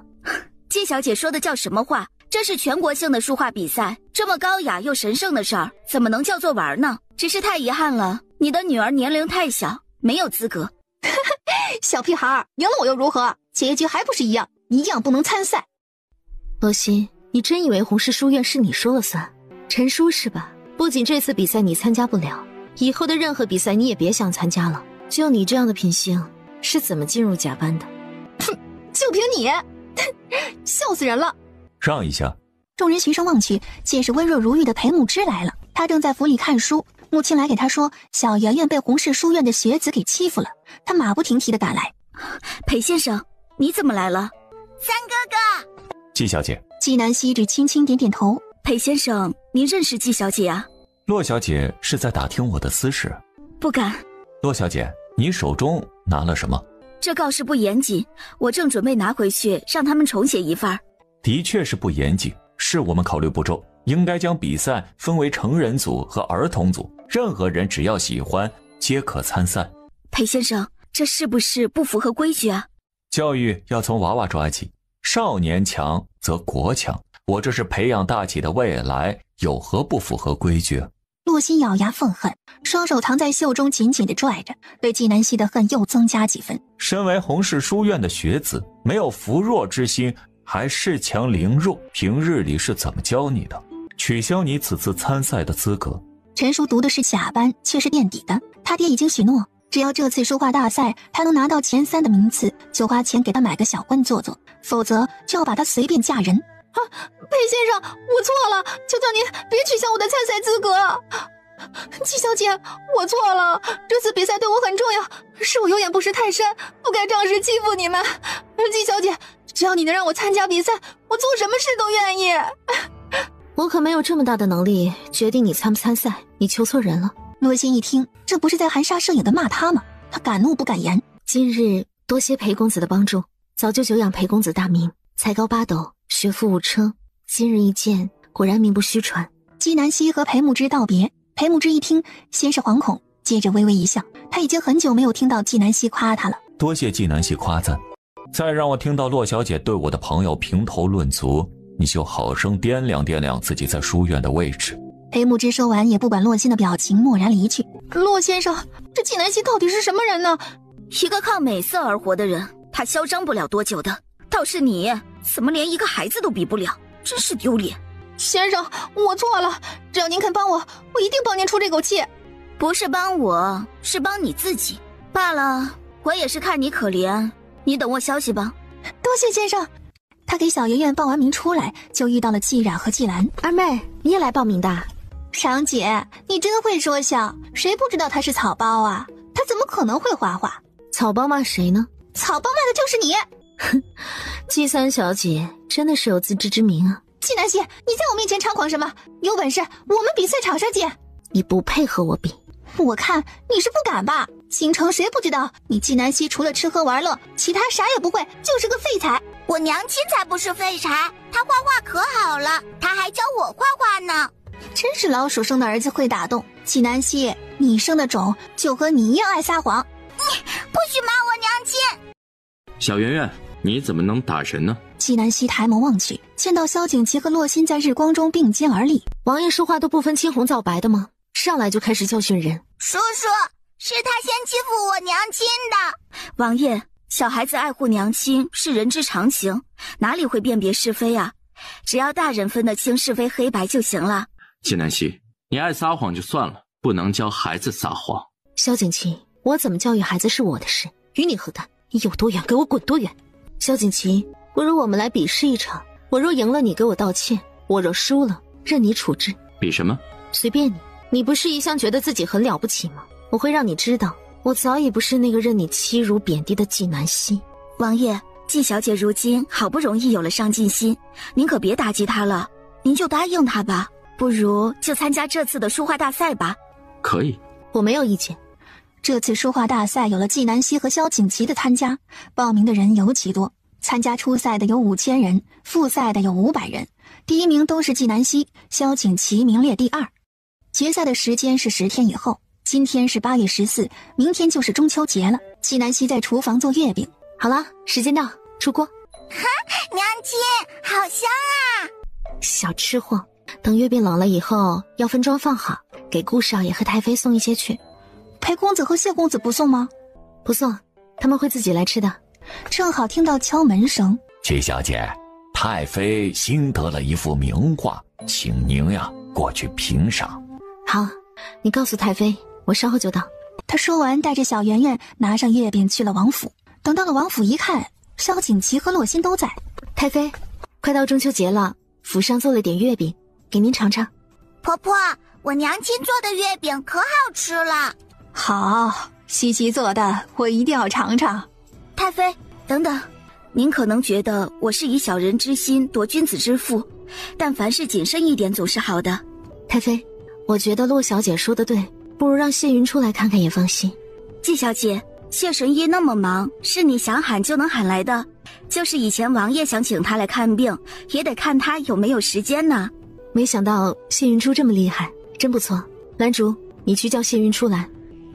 Speaker 7: 季小姐说的叫什么话？这是全国性的书画比赛，这么高雅又神圣的事儿，怎么能叫做玩呢？只是太遗憾了，你的女儿年龄太小，没有资格。
Speaker 1: 小屁孩，赢了我又如何？结局还不是一样，一样不能参赛。
Speaker 5: 罗西，你真以为红氏书院是你说了算？陈叔是吧？不仅这次比赛你参加不了，以后的任何比赛你也别想参加了。就你这样的品性，是怎么进入甲班的？
Speaker 1: 哼，就凭你，笑死人了！
Speaker 3: 让一下。
Speaker 1: 众人循声望去，见是温润如玉的裴慕之来了。他正在府里看书，母亲来给他说，小圆圆被红氏书院的学子给欺负了。他马不停蹄地赶来。
Speaker 7: 裴先生，你怎么来了？
Speaker 6: 三哥哥。
Speaker 3: 季小姐。
Speaker 1: 季南希只轻轻点点头。
Speaker 7: 裴先生，您认识季小姐啊？
Speaker 3: 洛小姐是在打听我的私事。
Speaker 7: 不敢。
Speaker 3: 洛小姐，你手中拿了什么？
Speaker 7: 这告示不严谨，我正准备拿回去让他们重写一番。
Speaker 3: 的确是不严谨，是我们考虑不周，应该将比赛分为成人组和儿童组，任何人只要喜欢皆可参赛。
Speaker 7: 裴先生，这是不是不符合规矩啊？
Speaker 3: 教育要从娃娃抓起，少年强则国强，我这是培养大企的未来，有何不符合规矩？
Speaker 1: 洛心咬牙愤恨，双手藏在袖中紧紧地拽着，对季南希的恨又增加几分。
Speaker 3: 身为红氏书院的学子，没有扶弱之心，还恃强凌弱，平日里是怎么教你的？取消你此次参赛的资格。
Speaker 1: 陈叔读的是甲班，却是垫底的，他爹已经许诺，只要这次书画大赛他能拿到前3的名次，就花钱给他买个小官做做，否则就要把他随便嫁人。裴先生，我错了，求求您别取消我的参赛资格。季小姐，我错了，这次比赛对我很重要，是我有眼不识泰山，不该仗势欺负你们。季小姐，只要你能让我参加比赛，我做什么事都愿意。
Speaker 5: 我可没有这么大的能力决定你参不参赛，你求错人了。
Speaker 1: 洛心一听，这不是在含沙射影的骂他吗？他敢怒不敢言。
Speaker 5: 今日多谢裴公子的帮助，早就久仰裴公子大名，才高八斗，学富五车，今日一见，果然名不虚传。
Speaker 1: 季南希和裴慕之道别，裴慕之一听，先是惶恐，接着微微一笑。他已经很久没有听到季南希夸他了。
Speaker 3: 多谢季南希夸赞，再让我听到洛小姐对我的朋友评头论足，你就好生掂量掂量自己在书院的位置。
Speaker 1: 裴慕之说完，也不管洛心的表情，默然离去。洛先生，这季南希到底是什么人呢？
Speaker 7: 一个靠美色而活的人，他嚣张不了多久的。倒是你，怎么连一个孩子都比不了，真是丢脸。
Speaker 1: 先生，我错了，只要您肯帮我，我一定帮您出这口气。
Speaker 7: 不是帮我，是帮你自己。罢了，我也是看你可怜，你等我消息吧。
Speaker 1: 多谢先生。他给小圆圆报完名出来，就遇到了季冉和季兰。
Speaker 5: 二妹，你也来报名的？
Speaker 1: 长姐，你真会说笑，谁不知道他是草包啊？他怎么可能会画画？
Speaker 5: 草包骂谁呢？
Speaker 1: 草包骂的就是你。
Speaker 5: 哼，季三小姐真的是有自知之明啊。
Speaker 1: 季南希，你在我面前猖狂什么？有本事我们比赛场上见。
Speaker 5: 你不配和我比。
Speaker 1: 我看你是不敢吧？京城谁不知道你季南希除了吃喝玩乐，其他啥也不会，就是个废材。
Speaker 6: 我娘亲才不是废柴，她画画可好了，她还教我画画呢。
Speaker 1: 真是老鼠生的儿子会打洞。季南希，你生的种就和你一样爱撒谎。
Speaker 6: 你不许骂我娘亲。
Speaker 2: 小圆圆，你怎么能打人呢？
Speaker 1: 季南希抬眸望去，见到萧景琦和洛心在日光中并肩而立。
Speaker 5: 王爷说话都不分青红皂白的吗？上来就开始教训人。
Speaker 6: 叔叔，是他先欺负我娘亲的。
Speaker 7: 王爷，小孩子爱护娘亲是人之常情，哪里会辨别是非啊？只要大人分得清是非黑白就行了。
Speaker 2: 季南希，你爱撒谎就算了，不能教孩子撒谎。
Speaker 5: 萧景琦，我怎么教育孩子是我的事，与你何干？你有多远给我滚多远。萧景琦，不如我们来比试一场，我若赢了你给我道歉，我若输了任你处置。
Speaker 2: 比什么？
Speaker 5: 随便你。你不是一向觉得自己很了不起吗？我会让你知道，我早已不是那个任你欺辱贬低的季南希。
Speaker 7: 王爷，季小姐如今好不容易有了上进心，您可别打击她了，您就答应她吧，不如就参加这次的书画大赛吧。
Speaker 2: 可以，
Speaker 5: 我没有意见。
Speaker 1: 这次书画大赛有了季南希和萧景琦的参加，报名的人尤其多，参加初赛的有5000人，复赛的有500人，第一名都是季南希，萧景琦名列第2。决赛的时间是10天以后，今天是8月14，明天就是中秋节了。季南希在厨房做月饼。
Speaker 5: 好了，时间到，出锅。
Speaker 6: 哈，娘亲，好香啊！
Speaker 5: 小吃货，等月饼冷了以后，要分装放好，给顾少爷和太妃送一些去。
Speaker 1: 裴公子和谢公子不送吗？
Speaker 5: 不送，他们会自己来吃的。
Speaker 1: 正好听到敲门声。
Speaker 3: 季小姐，太妃新得了一幅名画，请您呀过去评赏。
Speaker 5: 好，你告诉太妃，我稍后就到。
Speaker 1: 他说完，带着小圆圆拿上月饼去了王府。等到了王府一看，萧景琦和洛心都在。
Speaker 5: 太妃，快到中秋节了，府上做了点月饼，给您尝尝。
Speaker 6: 婆婆，我娘亲做的月饼可好吃了。
Speaker 1: 好，西西做的，我一定要尝尝。
Speaker 7: 太妃，等等，您可能觉得我是以小人之心夺君子之腹，但凡事谨慎一点总是好的。
Speaker 5: 太妃，我觉得洛小姐说的对，不如让谢云出来看看也放心。
Speaker 7: 季小姐，谢神医那么忙，是你想喊就能喊来的，就是以前王爷想请他来看病，也得看他有没有时间呢。
Speaker 5: 没想到谢云初这么厉害，真不错。兰竹，你去叫谢云出来。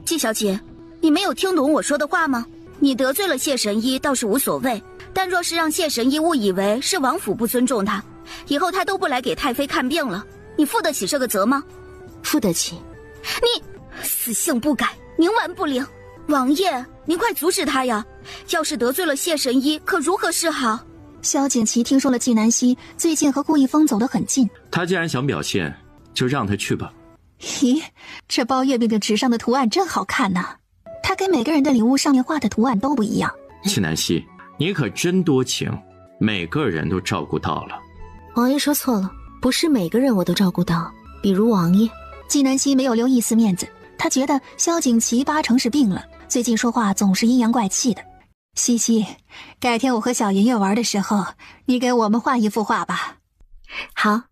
Speaker 7: 季小姐，你没有听懂我说的话吗？你得罪了谢神医倒是无所谓，但若是让谢神医误以为是王府不尊重他，以后他都不来给太妃看病了，你负得起这个责吗？
Speaker 5: 负得起。
Speaker 7: 你死性不改，冥顽不灵。王爷，您快阻止他呀！要是得罪了谢神医，可如何是好？
Speaker 1: 萧景琦听说了季南希最近和顾一峰走得很近，
Speaker 2: 他既然想表现，就让他去吧。
Speaker 1: 咦，这包月饼的纸上的图案真好看呐！他给每个人的礼物上面画的图案都不一样。
Speaker 2: 季南希，你可真多情，每个人都照顾到了。
Speaker 5: 王爷说错了，不是每个人我都照顾到，比如王爷。
Speaker 1: 纪南希没有留一丝面子，她觉得萧景琦八成是病了，最近说话总是阴阳怪气的。西西，改天我和小圆圆玩的时候，你给我们画一幅画吧。
Speaker 7: 好，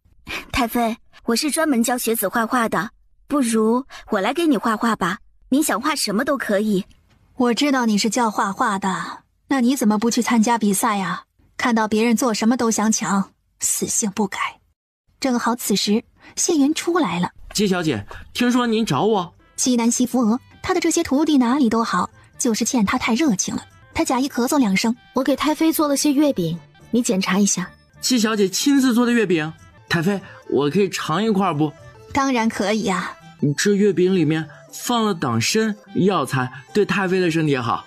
Speaker 7: 太妃，我是专门教学子画画的，不如我来给你画画吧，你想画什么都可以。
Speaker 1: 我知道你是教画画的，那你怎么不去参加比赛呀？看到别人做什么都想抢，死性不改。正好此时谢云出来了。
Speaker 2: 季小姐，听说您找我。
Speaker 1: 纪南希扶额，他的这些徒弟哪里都好，就是欠他太热情了。他假意咳嗽2声。
Speaker 5: 我给太妃做了些月饼，你检查一下。
Speaker 2: 季小姐亲自做的月饼，太妃，我可以尝一块不？
Speaker 1: 当然可以呀。
Speaker 2: 这月饼里面放了党参药材，对太妃的身体好，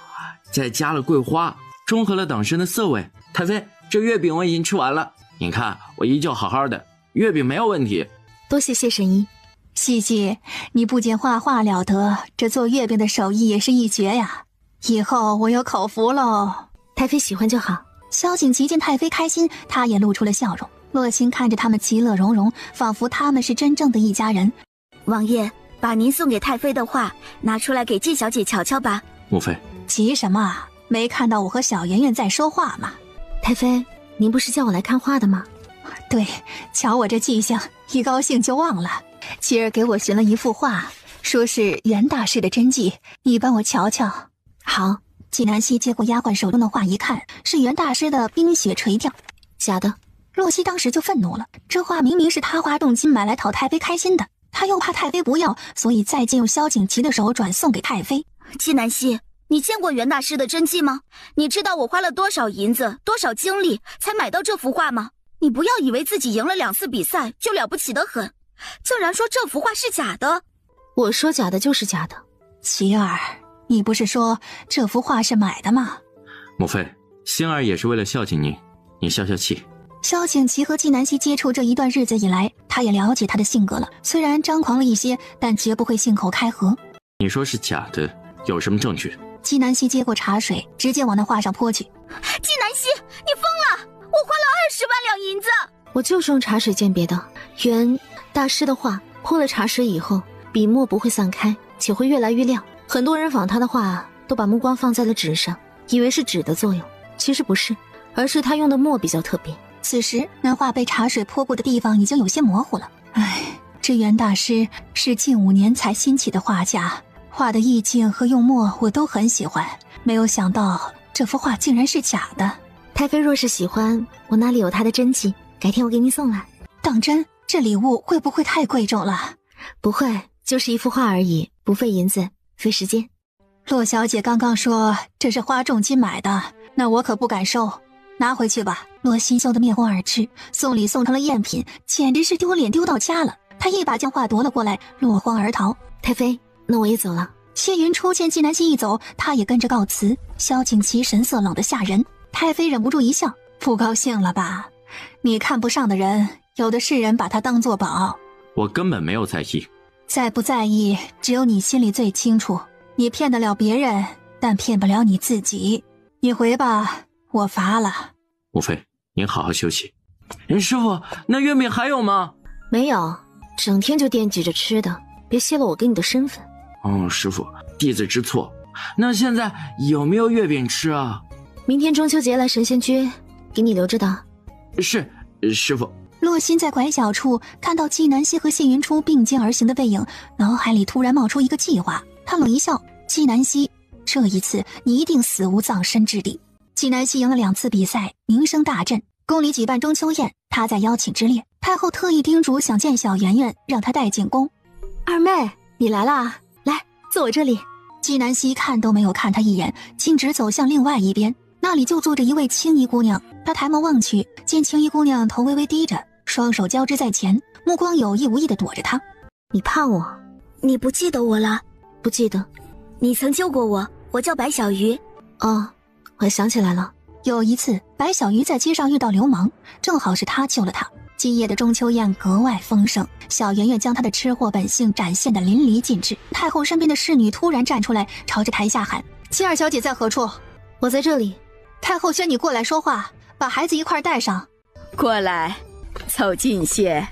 Speaker 2: 再加了桂花，中和了党参的涩味。太妃，这月饼我已经吃完了，您看我依旧好好的，月饼没有问题。
Speaker 5: 多谢谢神医。
Speaker 1: 西西，你不仅画画了得，这做月饼的手艺也是一绝呀，以后我有口福喽。
Speaker 5: 太妃喜欢就好。
Speaker 1: 萧景琦见太妃开心，他也露出了笑容。洛心看着他们其乐融融，仿佛他们是真正的一家人。
Speaker 7: 王爷，把您送给太妃的画拿出来给季小姐瞧瞧吧。
Speaker 2: 母妃，
Speaker 1: 急什么？没看到我和小圆圆在说话吗？
Speaker 5: 太妃，您不是叫我来看画的吗？
Speaker 1: 对，瞧我这记性，一高兴就忘了。妻儿给我寻了一幅画，说是袁大师的真迹，你帮我瞧瞧。
Speaker 5: 好。
Speaker 1: 纪南希接过丫鬟手中的画一看，是袁大师的冰雪垂钓。
Speaker 5: 假的。
Speaker 1: 洛熙当时就愤怒了，这画明明是他花重金买来讨太妃开心的，他又怕太妃不要，所以再借用萧景琦的手转送给太妃。
Speaker 7: 纪南希，你见过袁大师的真迹吗？你知道我花了多少银子多少精力才买到这幅画吗？你不要以为自己赢了2次比赛就了不起得很，竟然说这幅画是假的。
Speaker 5: 我说假的就是假的。
Speaker 1: 琪儿，你不是说这幅画是买的吗？
Speaker 2: 母妃，星儿也是为了孝敬您，你消消气。
Speaker 1: 萧景琦和纪南希接触这一段日子以来，他也了解他的性格了，虽然张狂了一些，但绝不会信口开河。
Speaker 2: 你说是假的，有什么证据？
Speaker 1: 纪南希接过茶水，直接往那画上泼去。
Speaker 7: 纪南希，你疯了！我花了20万两银子。
Speaker 5: 我就是用茶水鉴别的。袁大师的画泼了茶水以后，笔墨不会散开，且会越来越亮。很多人仿他的画都把目光放在了纸上，以为是纸的作用，其实不是，而是他用的墨比较特别。
Speaker 1: 此时那画被茶水泼过的地方已经有些模糊了。唉，这袁大师是近5年才兴起的画家，画的意境和用墨我都很喜欢，没有想到这幅画竟然是假的。
Speaker 5: 太妃若是喜欢，我那里有她的真迹，改天我给你送来。
Speaker 1: 当真？这礼物会不会太贵重了？
Speaker 5: 不会，就是一幅画而已，不费银子，费时间。
Speaker 1: 洛小姐刚刚说这是花重金买的，那我可不敢收，拿回去吧。洛心羞得面红耳赤，送礼送成了赝品，简直是丢脸丢到家了。她一把将画夺了过来，落荒而逃。
Speaker 5: 太妃，那我也走了。
Speaker 1: 谢云初见纪南希一走，她也跟着告辞。萧景琦神色冷得吓人。太妃忍不住一笑，不高兴了吧？你看不上的人，有的是人把他当作宝。
Speaker 2: 我根本没有在意。
Speaker 1: 在不在意，只有你心里最清楚。你骗得了别人，但骗不了你自己。你回吧，我乏了。
Speaker 2: 母妃，您好好休息。师傅，那月饼还有吗？
Speaker 5: 没有，整天就惦记着吃的，别泄露我给你的身份。
Speaker 2: 师傅，弟子知错。那现在有没有月饼吃啊？
Speaker 5: 明天中秋节来神仙居，给你留着的。
Speaker 2: 是，师傅。
Speaker 1: 洛心在拐角处看到纪南希和谢云初并肩而行的背影，脑海里突然冒出一个计划。他冷一笑：纪南希，这一次你一定死无葬身之地。纪南希赢了2次比赛，名声大振。宫里举办中秋宴，他在邀请之列。太后特意叮嘱想见小圆圆，让她带进宫。
Speaker 5: 二妹，你来啦，来坐我这里。
Speaker 1: 纪南希看都没有看他一眼，径直走向另外一边。那里就坐着一位青衣姑娘，她抬眸望去，见青衣姑娘头微微低着，双手交织在前，目光有意无意地躲着她。
Speaker 5: 你怕我？
Speaker 7: 你不记得我了？
Speaker 5: 不记得。
Speaker 7: 你曾救过我，我叫白小鱼。
Speaker 5: 哦，我想起来了。
Speaker 1: 有一次，白小鱼在街上遇到流氓，正好是他救了他。今夜的中秋宴格外丰盛，小圆圆将她的吃货本性展现得淋漓尽致。太后身边的侍女突然站出来，朝着台下喊：七二小姐在何处？
Speaker 5: 我在这里。
Speaker 1: 太后宣你过来说话，把孩子一块带上。
Speaker 10: 过来，凑近些，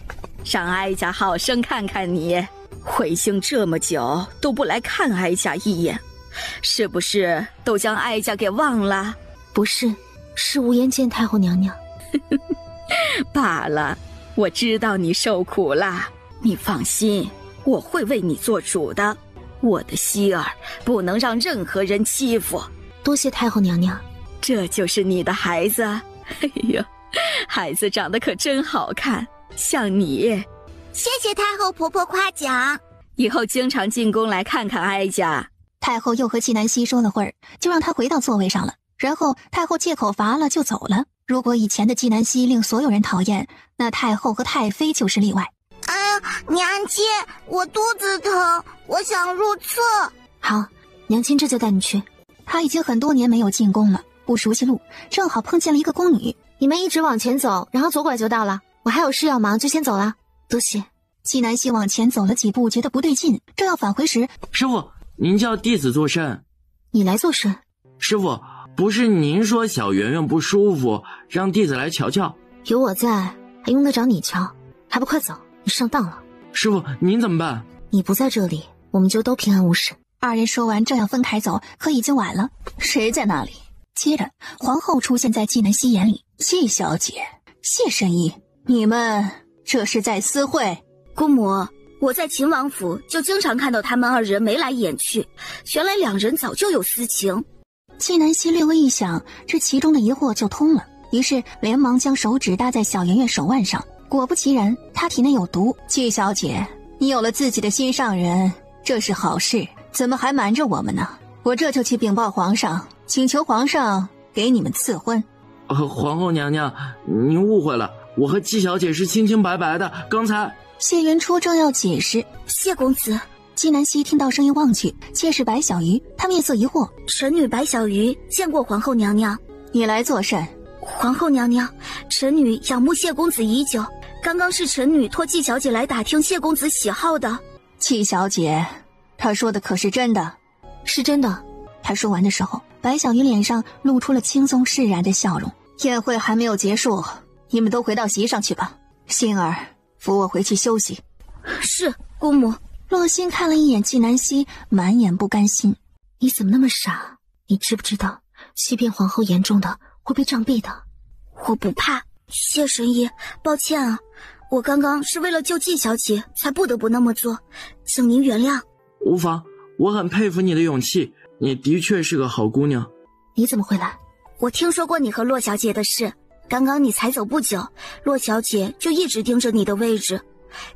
Speaker 10: 让哀家好生看看你。
Speaker 7: 回京这么久都不来看哀家一眼，是不是都将哀家给忘了？
Speaker 5: 不是，是无颜见太后娘娘。
Speaker 7: 罢了，我知道你受苦了，你放心，我会为你做主的。我的希儿不能让任何人欺负。
Speaker 5: 多谢太后娘娘。
Speaker 7: 这就是你的孩子。哎呦，孩子长得可真好看，像你。
Speaker 6: 谢谢太后婆婆夸奖，
Speaker 7: 以后经常进宫来看看哀家。
Speaker 1: 太后又和纪南希说了会儿，就让他回到座位上了。然后太后借口乏了就走了。如果以前的纪南希令所有人讨厌，那太后和太妃就是例外。
Speaker 6: 哎呀，娘亲，我肚子疼，我想入厕。
Speaker 5: 好，娘亲这就带你去。
Speaker 1: 他已经很多年没有进宫了，不熟悉路，正好碰见了一个宫女。
Speaker 5: 你们一直往前走，然后左拐就到了。我还有事要忙，就先走了。多谢。
Speaker 1: 纪南希往前走了几步，觉得不对劲，正要返回时，
Speaker 4: 师傅，您叫弟子做甚？
Speaker 5: 你来做甚？
Speaker 4: 师傅，不是您说小圆圆不舒服，让弟子来瞧瞧？
Speaker 5: 有我在，还用得着你瞧？还不快走，你上当了。
Speaker 4: 师傅，您怎么办？
Speaker 5: 你不在这里，我们就都平安无事。
Speaker 1: 二人说完正要分开走，可已经晚了。谁在那里？接着皇后出现在纪南希眼里。纪小姐，谢神医，你们这是在私会？
Speaker 7: 姑母，我在秦王府就经常看到他们二人眉来眼去，原来两人早就有私情。
Speaker 1: 纪南希略微一想，这其中的疑惑就通了，于是连忙将手指搭在小圆圆手腕上。果不其然，她体内有毒。纪小姐，你有了自己的心上人，这是好事，怎么还瞒着我们呢？我这就去禀报皇上，请求皇上给你们赐婚。
Speaker 4: 皇后娘娘，您误会了，我和纪小姐是清清白白的。刚才
Speaker 1: 谢云初正要解释，
Speaker 7: 谢公子。
Speaker 1: 纪南希听到声音望去，妾是白小鱼，她面色疑惑。
Speaker 7: 臣女白小鱼见过皇后娘娘。
Speaker 1: 你来作甚？
Speaker 7: 皇后娘娘，臣女仰慕谢公子已久，刚刚是臣女托纪小姐来打听谢公子喜好的。
Speaker 1: 纪小姐，她说的可是真的？
Speaker 5: 是真的。
Speaker 1: 她说完的时候，白小鱼脸上露出了轻松释然的笑容。宴会还没有结束，你们都回到席上去吧。心儿，扶我回去休息。
Speaker 7: 是，姑母。
Speaker 1: 洛心看了一眼纪南希，满眼不甘心。
Speaker 5: 你怎么那么傻？你知不知道欺骗皇后严重的会被杖毙的？
Speaker 7: 我不怕。谢神医，抱歉啊，我刚刚是为了救纪小姐才不得不那么做，请您原谅。
Speaker 4: 无妨，我很佩服你的勇气，你的确是个好姑娘。
Speaker 5: 你怎么会来？
Speaker 7: 我听说过你和洛小姐的事，刚刚你才走不久，洛小姐就一直盯着你的位置，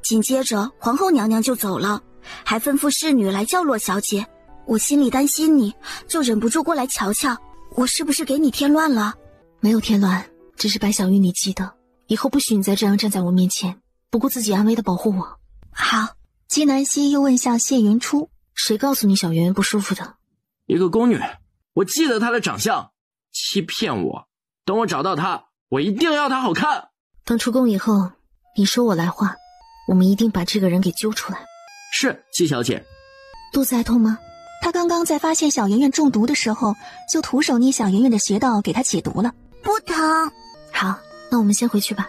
Speaker 7: 紧接着皇后娘娘就走了，还吩咐侍女来叫洛小姐。我心里担心你，就忍不住过来瞧瞧，我是不是给你添乱了？
Speaker 5: 没有添乱，只是白小玉，你记得以后不许你再这样站在我面前，不顾自己安危的保护我。
Speaker 7: 好。
Speaker 1: 纪南希又问向谢云初，
Speaker 5: 谁告诉你小圆圆不舒服的？
Speaker 4: 一个宫女，我记得她的长相，欺骗我，等我找到她，我一定要她好看。
Speaker 5: 等出宫以后，你说我来话，我们一定把这个人给揪出来。
Speaker 4: 是，纪小姐。
Speaker 5: 肚子还痛吗？
Speaker 1: 他刚刚在发现小圆圆中毒的时候，就徒手捏小圆圆的穴道给她解毒了。
Speaker 6: 不疼。
Speaker 5: 好，那我们先回去吧。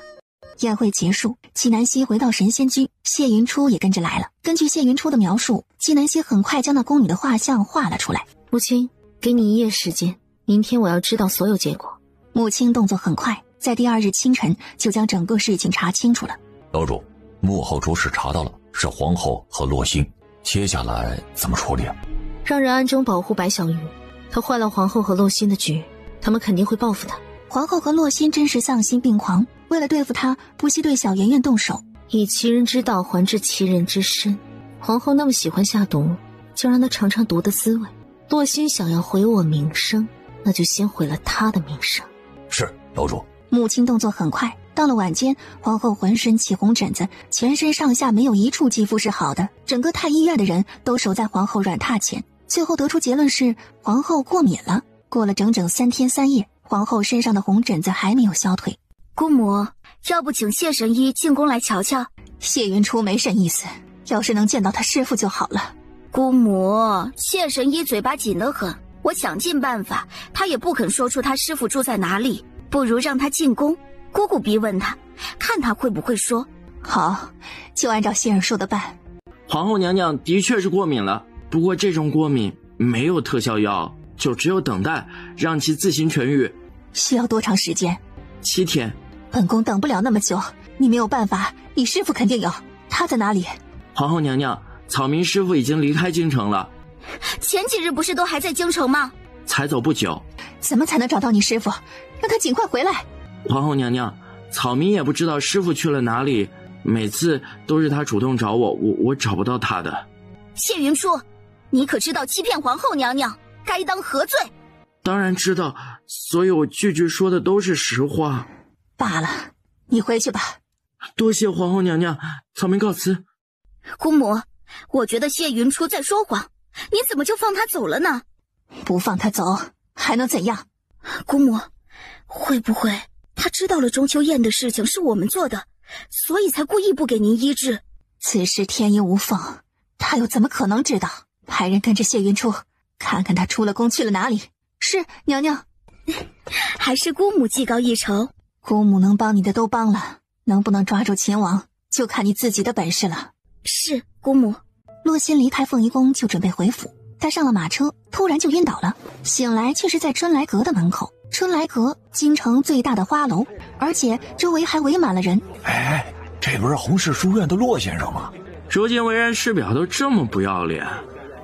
Speaker 1: 宴会结束，纪南希回到神仙居，谢云初也跟着来了。根据谢云初的描述，纪南希很快将那宫女的画像画了出来。
Speaker 5: 母亲，给你1夜时间，明天我要知道所有结果。
Speaker 1: 母亲动作很快，在第2日清晨就将整个事情查清楚了。
Speaker 3: 楼主，幕后主使查到了，是皇后和洛星，接下来怎么处理啊？
Speaker 5: 让人暗中保护白小鱼，她坏了皇后和洛星的局，他们肯定会报复她。
Speaker 1: 皇后和洛星真是丧心病狂，为了对付她，不惜对小圆圆动手。
Speaker 5: 以其人之道还治其人之身，皇后那么喜欢下毒，就让她尝尝毒的滋味。洛星想要毁我名声，那就先毁了她的名声。
Speaker 3: 是，楼主。
Speaker 1: 母亲动作很快，到了晚间，皇后浑身起红疹子，全身上下没有一处肌肤是好的，整个太医院的人都守在皇后软榻前。最后得出结论是皇后过敏了。过了整整3天3夜，皇后身上的红疹子还没有消退。
Speaker 7: 姑母，要不请谢神医进宫来瞧瞧？
Speaker 1: 谢云初没甚意思，要是能见到他师父就好了。
Speaker 7: 姑母，谢神医嘴巴紧得很，我想尽办法，他也不肯说出他师父住在哪里。不如让他进宫，姑姑逼问他，看他会不会说。
Speaker 1: 好，就按照谢儿说的办。
Speaker 4: 皇后娘娘的确是过敏了，不过这种过敏没有特效药，就只有等待，让其自行痊愈。
Speaker 1: 需要多长时间
Speaker 4: ？7天。
Speaker 1: 本宫等不了那么久，你没有办法，你师父肯定有，他在哪里？
Speaker 4: 皇后娘娘，草民师父已经离开京城了。
Speaker 7: 前几日不是都还在京城吗？
Speaker 4: 才走不久。
Speaker 1: 怎么才能找到你师父？让他尽快回来。
Speaker 4: 皇后娘娘，草民也不知道师父去了哪里，每次都是他主动找我找不到他的。
Speaker 7: 谢云初，你可知道欺骗皇后娘娘该当何罪？
Speaker 4: 当然知道，所以我句句说的都是实话。
Speaker 1: 罢了，你回去吧。
Speaker 4: 多谢皇后娘娘，草民告辞。
Speaker 7: 姑母，我觉得谢云初在说谎，你怎么就放他走了呢？
Speaker 1: 不放他走还能怎样？
Speaker 7: 姑母，会不会他知道了中秋宴的事情是我们做的，所以才故意不给您医治？
Speaker 1: 此事天衣无缝，他又怎么可能知道？派人跟着谢云初，看看他出了宫去了哪里。是，娘娘。
Speaker 7: 还是姑母技高一筹。
Speaker 1: 姑母能帮你的都帮了，能不能抓住秦王，就看你自己的本事了。
Speaker 7: 是，姑母。
Speaker 1: 洛心离开凤仪宫就准备回府，他上了马车，突然就晕倒了，醒来却是在春来阁的门口。春来阁，京城最大的花楼，而且周围还围满了人。
Speaker 3: 哎，这不是洪氏书院的洛先生吗？
Speaker 4: 如今为人师表都这么不要脸，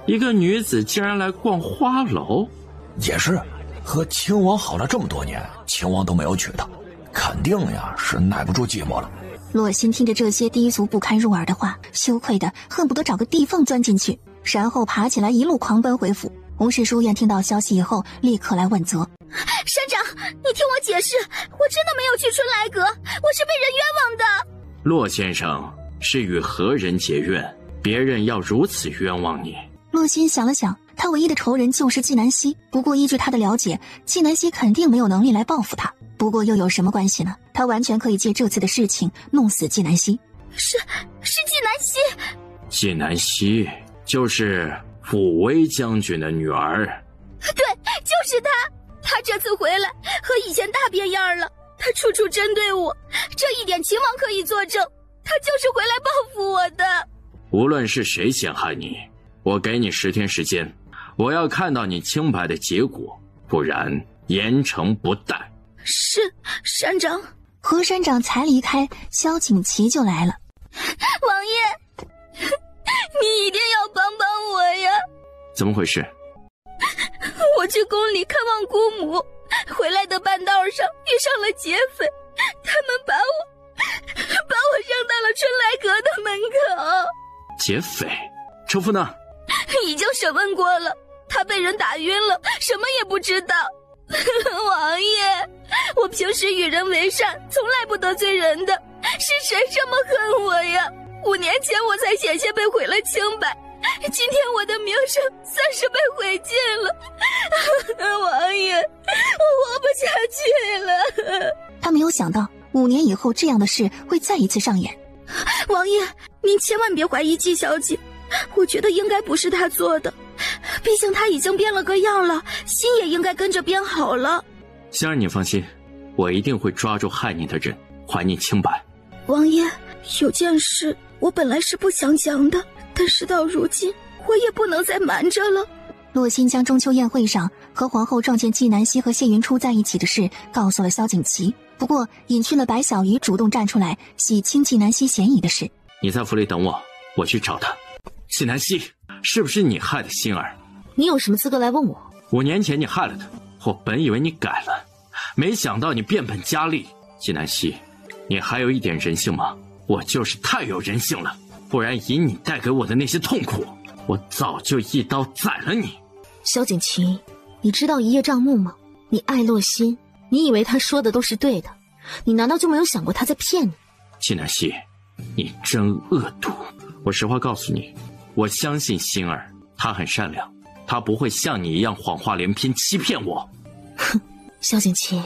Speaker 4: 一个女子竟然来逛花楼。
Speaker 3: 也是，和秦王好了这么多年，秦王都没有娶她，肯定呀是耐不住寂寞了。
Speaker 1: 洛心听着这些低俗不堪入耳的话，羞愧的恨不得找个地缝钻进去，然后爬起来一路狂奔回府。洪氏书院听到消息以后，立刻来问责。
Speaker 7: 山长，你听我解释，我真的没有去春来阁，我是被人冤枉的。
Speaker 4: 洛先生是与何人结怨？别人要如此冤枉你？
Speaker 1: 洛心想了想，他唯一的仇人就是纪南希，不过依据他的了解，纪南希肯定没有能力来报复他。不过又有什么关系呢？他完全可以借这次的事情弄死纪南希。
Speaker 7: 是纪南希。
Speaker 4: 纪南希就是武威将军的女儿。
Speaker 7: 对，就是他。他这次回来和以前大变样了，他处处针对我，这一点秦王可以作证，他就是回来报复我的。
Speaker 4: 无论是谁陷害你，我给你10天时间，我要看到你清白的结果，不然严惩不贷。
Speaker 7: 是，山长。
Speaker 1: 何山长才离开，萧景琦就来了。
Speaker 7: 王爷，你一定要帮帮我呀！
Speaker 4: 怎么回事？
Speaker 7: 我去宫里看望姑母，回来的半道上遇上了劫匪，他们把我扔到了春来阁的门口。
Speaker 4: 劫匪？车夫呢？
Speaker 7: 已经审问过了，他被人打晕了，什么也不知道。王爷，我平时与人为善，从来不得罪人的，是谁这么恨我呀？5年前我才险些被毁了清白，今天我的名声算是被毁尽了。王爷，我活不下去了。
Speaker 1: 他没有想到5年以后这样的事会再一次上演。
Speaker 7: 王爷，您千万别怀疑纪小姐，我觉得应该不是她做的，毕竟她已经变了个样了，心也应该跟着变好了。
Speaker 4: 仙儿你放心，我一定会抓住害你的人，还你清白。
Speaker 7: 王爷，有件事我本来是不想讲的，但是到如今我也不能再瞒着了。
Speaker 1: 洛心将中秋宴会上和皇后撞见纪南希和谢云初在一起的事告诉了萧景琦，不过隐去了白小鱼主动站出来洗清纪南希嫌疑的事。
Speaker 4: 你在府里等我，我去找他。纪南希，是不是你害的心儿？
Speaker 5: 你有什么资格来问我
Speaker 4: ？5年前你害了他，我本以为你改了，没想到你变本加厉。纪南希，你还有一点人性吗？我就是太有人性了，不然以你带给我的那些痛苦，我早就一刀宰了你。
Speaker 5: 萧景琦，你知道一叶障目吗？你爱洛心，你以为他说的都是对的，你难道就没有想过他在骗你？
Speaker 4: 纪南希，你真恶毒！我实话告诉你，我相信心儿，她很善良，她不会像你一样谎话连篇欺骗我。
Speaker 5: 哼，萧景琦，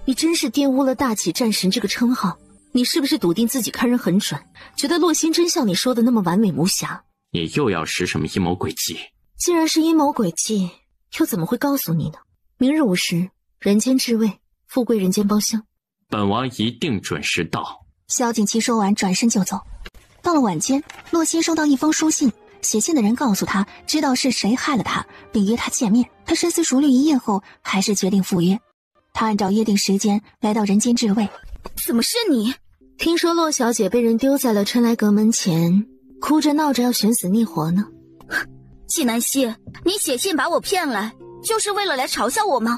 Speaker 5: 你真是玷污了大启战神这个称号。你是不是笃定自己看人很准，觉得洛心真像你说的那么完美无瑕？
Speaker 4: 你又要使什么阴谋诡计？
Speaker 5: 既然是阴谋诡计，又怎么会告诉你呢？明日5时，人间至味，富贵人间包厢。
Speaker 4: 本王一定准时到。
Speaker 1: 萧景琦说完转身就走。到了晚间，洛心收到一封书信，写信的人告诉他知道是谁害了他，并约他见面。他深思熟虑一夜后，还是决定赴约。他按照约定时间来到人间质位。
Speaker 7: 怎么是你？
Speaker 5: 听说洛小姐被人丢在了春来阁门前，哭着闹着要寻死觅活呢。
Speaker 7: 纪南希，你写信把我骗来，就是为了来嘲笑我吗？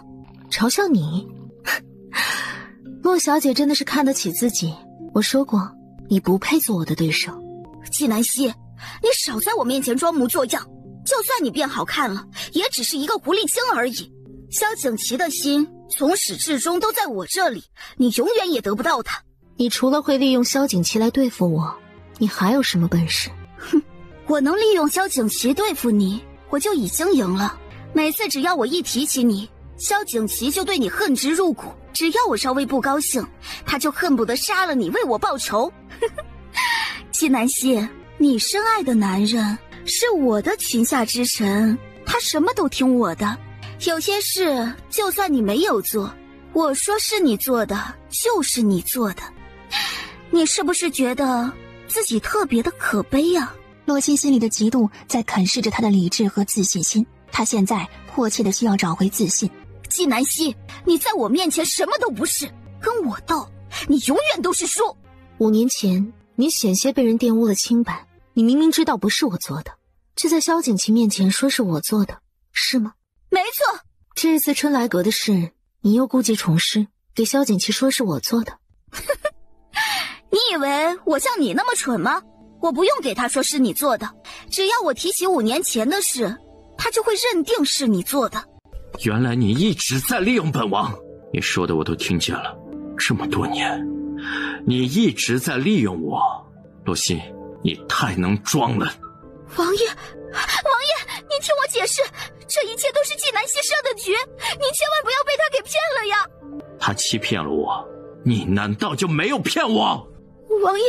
Speaker 5: 嘲笑你？洛小姐真的是看得起自己。我说过，你不配做我的对手。
Speaker 7: 纪南希，你少在我面前装模作样。就算你变好看了，也只是一个狐狸精而已。萧景琦的心从始至终都在我这里，你永远也得不到他。
Speaker 5: 你除了会利用萧景琦来对付我，你还有什么本事？
Speaker 7: 哼，我能利用萧景琦对付你，我就已经赢了。每次只要我一提起你，萧景琦就对你恨之入骨。只要我稍微不高兴，他就恨不得杀了你为我报仇。纪南希，你深爱的男人是我的裙下之臣，他什么都听我的。有些事就算你没有做，我说是你做的就是你做的。你是不是觉得自己特别的可悲啊？
Speaker 1: 洛心心里的嫉妒在啃噬着他的理智和自信心，他现在迫切的需要找回自信。
Speaker 7: 纪南希，你在我面前什么都不是，跟我斗，你永远都是输。
Speaker 5: 5年前，你险些被人玷污了清白，你明明知道不是我做的，却在萧景琦面前说是我做的，是吗？
Speaker 7: 没错。
Speaker 5: 这次春来阁的事，你又故技重施，给萧景琦说是我做的。
Speaker 7: 你以为我像你那么蠢吗？我不用给他说是你做的，只要我提起5年前的事，他就会认定是你做的。
Speaker 4: 原来你一直在利用本王，你说的我都听见了。这么多年，你一直在利用我，洛心，你太能装了。
Speaker 7: 王爷，你听我解释，这一切都是纪南希设的局，你千万不要被他给骗了呀。
Speaker 4: 他欺骗了我，你难道就没有骗我？
Speaker 7: 王爷，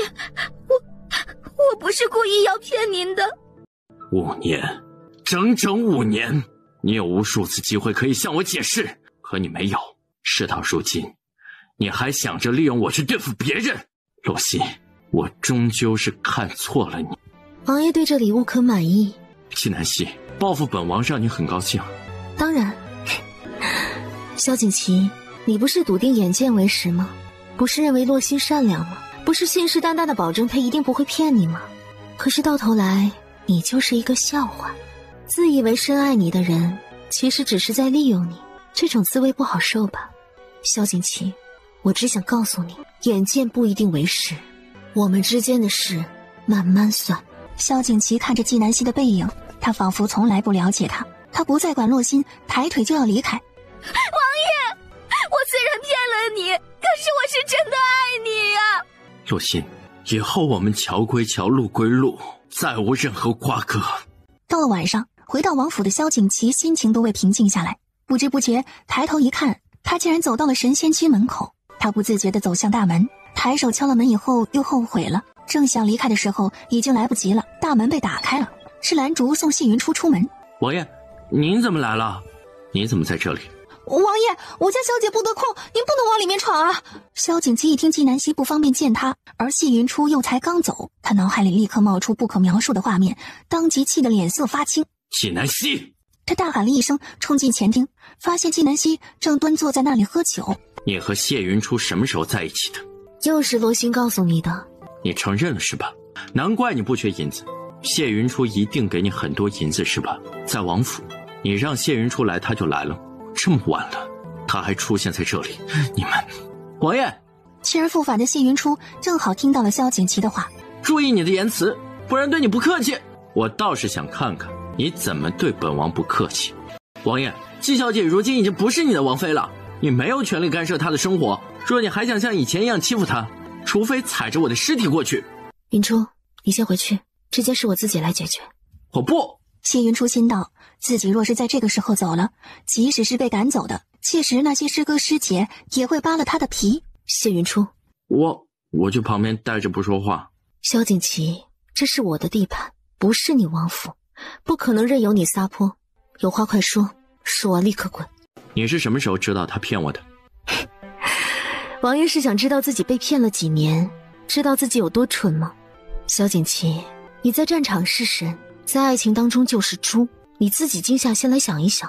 Speaker 7: 我不是故意要骗您的。
Speaker 4: 5年，整整5年，你有无数次机会可以向我解释，可你没有。事到如今，你还想着利用我去对付别人。洛心，我终究是看错了你。
Speaker 5: 王爷对这礼物可满意？
Speaker 4: 纪南希，报复本王让你很高兴。
Speaker 5: 当然。萧景琦，你不是笃定眼见为实吗？不是认为洛心善良吗？不是信誓旦旦的保证他一定不会骗你吗？可是到头来，你就是一个笑话。自以为深爱你的人，其实只是在利用你，这种滋味不好受吧？萧景琦，我只想告诉你，眼见不一定为实，我们之间的事慢慢算。
Speaker 1: 萧景琦看着纪南希的背影，他仿佛从来不了解他。他不再管洛心，抬腿就要离开。
Speaker 7: 王爷，我虽然骗了你，可是我是真的爱你呀。
Speaker 4: 洛心，以后我们桥归桥，路归路，再无任何瓜葛。
Speaker 1: 到了晚上，回到王府的萧景琦心情都未平静下来，不知不觉抬头一看，他竟然走到了神仙区门口。他不自觉地走向大门，抬手敲了门以后又后悔了，正想离开的时候已经来不及了，大门被打开了，是蓝竹送谢云初出门。
Speaker 4: 王爷，您怎么来了？你怎么在这里？
Speaker 1: 王爷，我家小姐不得空，您不能往里面闯啊！萧景琦一听纪南希不方便见他，而谢云初又才刚走，他脑海里立刻冒出不可描述的画面，当即气得脸色发青。
Speaker 4: 纪南希！
Speaker 1: 他大喊了一声，冲进前厅，发现纪南希正端坐在那里喝酒。
Speaker 4: 你和谢云初什么时候在一起的？
Speaker 5: 又是罗欣告诉你的。
Speaker 4: 你承认了是吧？难怪你不缺银子，谢云初一定给你很多银子是吧？在王府，你让谢云初来他就来了，这么晚了他还出现在这里，你们……王爷！
Speaker 1: 去而复返的谢云初正好听到了萧景琦的话，
Speaker 4: 注意你的言辞，不然对你不客气。我倒是想看看你怎么对本王不客气。王爷，季小姐如今已经不是你的王妃了，你没有权利干涉她的生活。若你还想像以前一样欺负她，除非踩着我的尸体过去。
Speaker 5: 云初，你先回去，这件事我自己来解决。
Speaker 4: 我不。
Speaker 1: 谢云初心道，自己若是在这个时候走了，即使是被赶走的，届时那些师哥师姐也会扒了他的皮。
Speaker 5: 谢云初，
Speaker 4: 我去旁边待着不说话。
Speaker 5: 萧景琦，这是我的地盘，不是你王府，不可能任由你撒泼。有话快说，说完立刻滚。
Speaker 4: 你是什么时候知道他骗我的？
Speaker 5: 王爷是想知道自己被骗了几年，知道自己有多蠢吗？萧景琦，你在战场是神，在爱情当中就是猪。你自己静下心来想一想，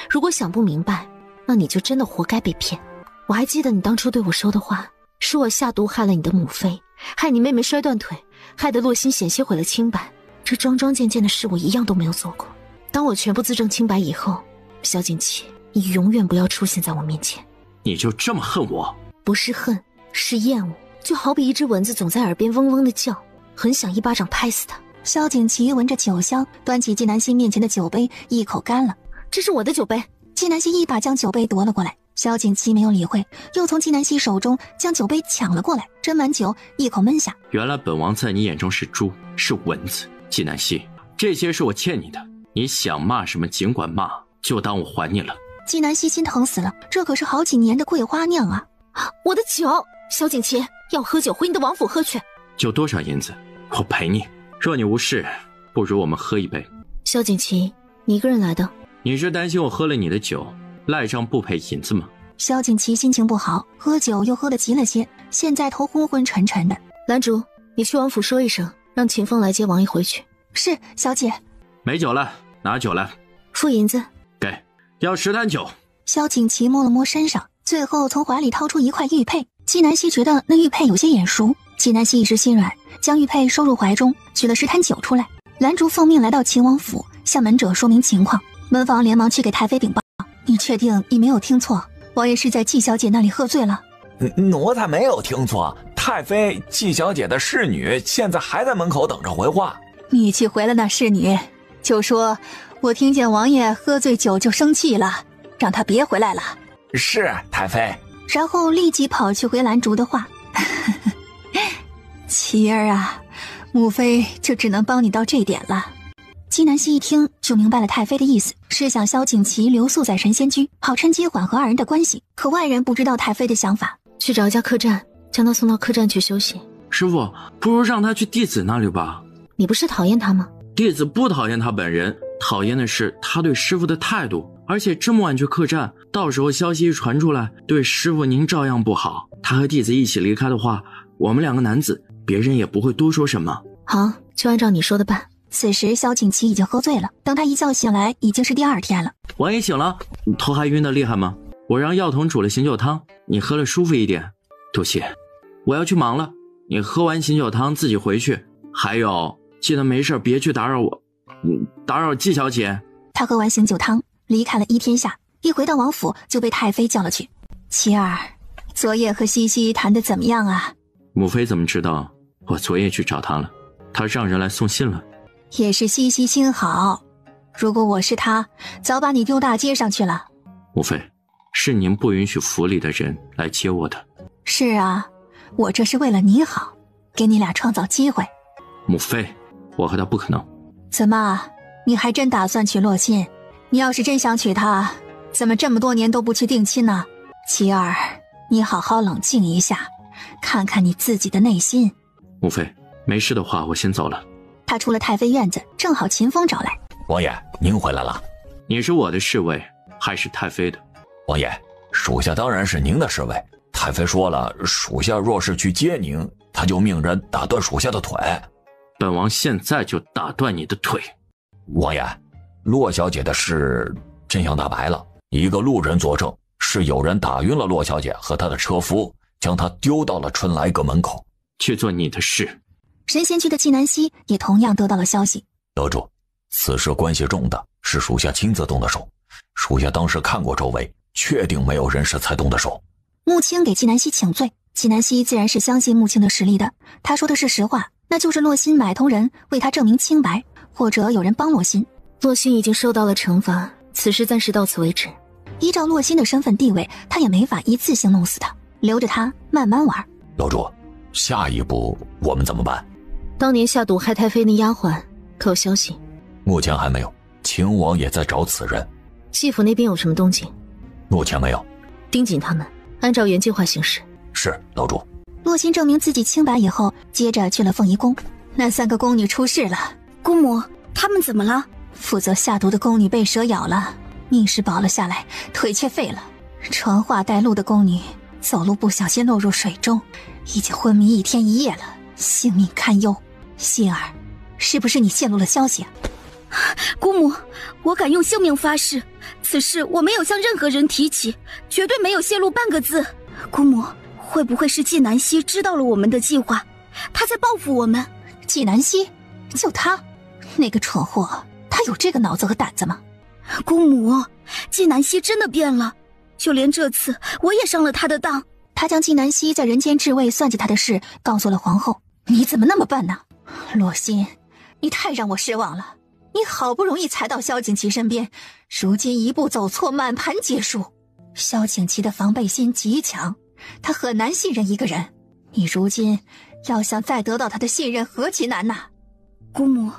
Speaker 5: 如果想不明白，那你就真的活该被骗。我还记得你当初对我说的话，是我下毒害了你的母妃，害你妹妹摔断腿，害得洛心险些毁了清白。这桩桩件件的事我一样都没有做过。当我全部自证清白以后，萧景琦，你永远不要出现在我面前。
Speaker 4: 你就这么恨我？
Speaker 5: 不是恨，是厌恶。就好比一只蚊子总在耳边嗡嗡的叫，很想一巴掌拍死它。
Speaker 1: 萧景琦闻着酒香，端起纪南希面前的酒杯，一口干了。
Speaker 5: 这是我的酒杯。
Speaker 1: 纪南希一把将酒杯夺了过来，萧景琦没有理会，又从纪南希手中将酒杯抢了过来，斟满酒，一口闷下。
Speaker 4: 原来本王在你眼中是猪，是蚊子。纪南希，这些是我欠你的，你想骂什么尽管骂，就当我还你了。
Speaker 1: 纪南希心疼死了，这可是好几年的桂花酿啊！
Speaker 5: 我的酒，萧景琦，要喝酒回你的王府喝去。
Speaker 4: 酒多少银子，我赔你。若你无事，不如我们喝一杯。
Speaker 5: 萧景琦，你一个人来的？
Speaker 4: 你是担心我喝了你的酒，赖账不赔银子吗？
Speaker 1: 萧景琦心情不好，喝酒又喝得急了些，现在头昏昏沉沉的。
Speaker 5: 兰竹，你去王府说一声，让秦风来接王爷回去。
Speaker 1: 是，小姐。
Speaker 4: 没酒了，拿酒来。
Speaker 5: 付银子。
Speaker 4: 给，要10坛酒。
Speaker 1: 萧景琦摸了摸身上，最后从怀里掏出一块玉佩。纪南希觉得那玉佩有些眼熟，纪南希一时心软，将玉佩收入怀中，取了10坛酒出来。兰竹奉命来到秦王府，向门者说明情况。门房连忙去给太妃禀报：“你确定你没有听错？王爷是在纪小姐那里喝醉了？”
Speaker 3: 奴才没有听错，太妃纪小姐的侍女现在还在门口等着回话。
Speaker 1: 你去回了那侍女，就说我听见王爷喝醉酒就生气了，让他别回来了。
Speaker 3: 是，太妃。
Speaker 1: 然后立即跑去回兰竹的话：“琪儿啊，母妃就只能帮你到这点了。”纪南希一听就明白了太妃的意思，是想萧景琦留宿在神仙居，好趁机缓和二人的关系。可外人不知道太妃的想法，
Speaker 5: 去找一家客栈，将他送到客栈去休息。
Speaker 4: 师傅，不如让他去弟子那里吧。
Speaker 5: 你不是讨厌他吗？
Speaker 4: 弟子不讨厌他本人，讨厌的是他对师傅的态度。而且这么晚去客栈，到时候消息一传出来，对师傅您照样不好。他和弟子一起离开的话，我们2个男子，别人也不会多说什么。
Speaker 5: 好，就按照你说的办。
Speaker 1: 此时萧景琦已经喝醉了，等他一觉醒来，已经是第2天了。
Speaker 4: 王爷醒了，头还晕得厉害吗？我让药童煮了醒酒汤，你喝了舒服一点。杜琪，我要去忙了，你喝完醒酒汤自己回去。还有，记得没事别去打扰我，打扰纪小姐。
Speaker 1: 他喝完醒酒汤，离开了1天下，一回到王府就被太妃叫了去。琪儿，昨夜和西西谈得怎么样啊？
Speaker 4: 母妃怎么知道我昨夜去找她了？她让人来送信了。
Speaker 1: 也是西西心好，如果我是她，早把你丢大街上去了。
Speaker 4: 母妃，是您不允许府里的人来接我的。
Speaker 1: 是啊，我这是为了你好，给你俩创造机会。
Speaker 4: 母妃，我和他不可能。
Speaker 1: 怎么，你还真打算娶洛心？你要是真想娶她，怎么这么多年都不去定亲呢？琪儿，你好好冷静一下，看看你自己的内心。
Speaker 4: 母妃，没事的话，我先走了。
Speaker 1: 他出了太妃院子，正好秦风找来。
Speaker 3: 王爷，您回来了。
Speaker 4: 你是我的侍卫，还是太妃的？
Speaker 3: 王爷，属下当然是您的侍卫。太妃说了，属下若是去接您，他就命人打断属下的腿。
Speaker 4: 本王现在就打断你的腿。
Speaker 3: 王爷，洛小姐的事真相大白了，一个路人作证，是有人打晕了洛小姐和她的车夫，将她丢到了春来阁门口。
Speaker 4: 去做你的事。
Speaker 1: 神仙居的纪南希也同样得到了消息。
Speaker 3: 得主，此事关系重大，是属下亲自动的手。属下当时看过周围，确定没有人是才动的手。
Speaker 1: 穆青给纪南希请罪，纪南希自然是相信穆青的实力的。他说的是实话，那就是洛心买通人为他证明清白，或者有人帮洛心。
Speaker 5: 洛心已经受到了惩罚，此事暂时到此为止。
Speaker 1: 依照洛心的身份地位，他也没法一次性弄死他，留着他慢慢玩。
Speaker 3: 楼主，下一步我们怎么办？
Speaker 5: 当年下毒害太妃那丫鬟可有消息？
Speaker 3: 目前还没有，秦王也在找此人。
Speaker 5: 继府那边有什么动静？
Speaker 3: 目前没有。
Speaker 5: 盯紧他们，按照原计划行事。
Speaker 3: 是，楼主。
Speaker 1: 洛心证明自己清白以后，接着去了凤仪宫。那3个宫女出事了。
Speaker 7: 姑母，她们怎么了？
Speaker 1: 负责下毒的宫女被蛇咬了，命是保了下来，腿却废了。传话带路的宫女走路不小心落入水中，已经昏迷1天1夜了，性命堪忧。希儿，是不是你泄露了消息？
Speaker 7: 姑母，我敢用性命发誓，此事我没有向任何人提起，绝对没有泄露半个字。姑母，会不会是纪南希知道了我们的计划，他在报复我们？
Speaker 1: 纪南希？就他？那个蠢货，他有这个脑子和胆子吗？
Speaker 7: 姑母，纪南希真的变了，就连这次我也上了他的当。
Speaker 1: 他将纪南希在人间至位算计他的事告诉了皇后。你怎么那么笨呢？洛心，你太让我失望了。你好不容易才到萧景琦身边，如今一步走错，满盘皆输。萧景琦的防备心极强，他很难信任一个人。你如今要想再得到他的信任，何其难呐！
Speaker 7: 姑母，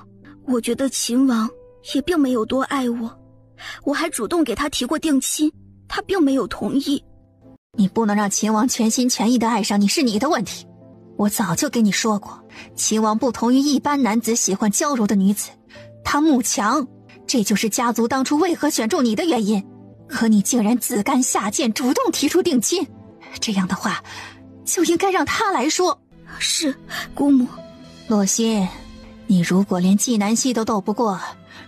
Speaker 7: 我觉得秦王也并没有多爱我，我还主动给他提过定亲，他并没有同意。
Speaker 1: 你不能让秦王全心全意地爱上你，是你的问题。我早就跟你说过，秦王不同于一般男子喜欢娇柔的女子，他慕强，这就是家族当初为何选中你的原因。可你竟然自甘下贱，主动提出定亲，这样的话就应该让他来说。
Speaker 7: 是，姑母。
Speaker 1: 洛心，你如果连纪南希都斗不过，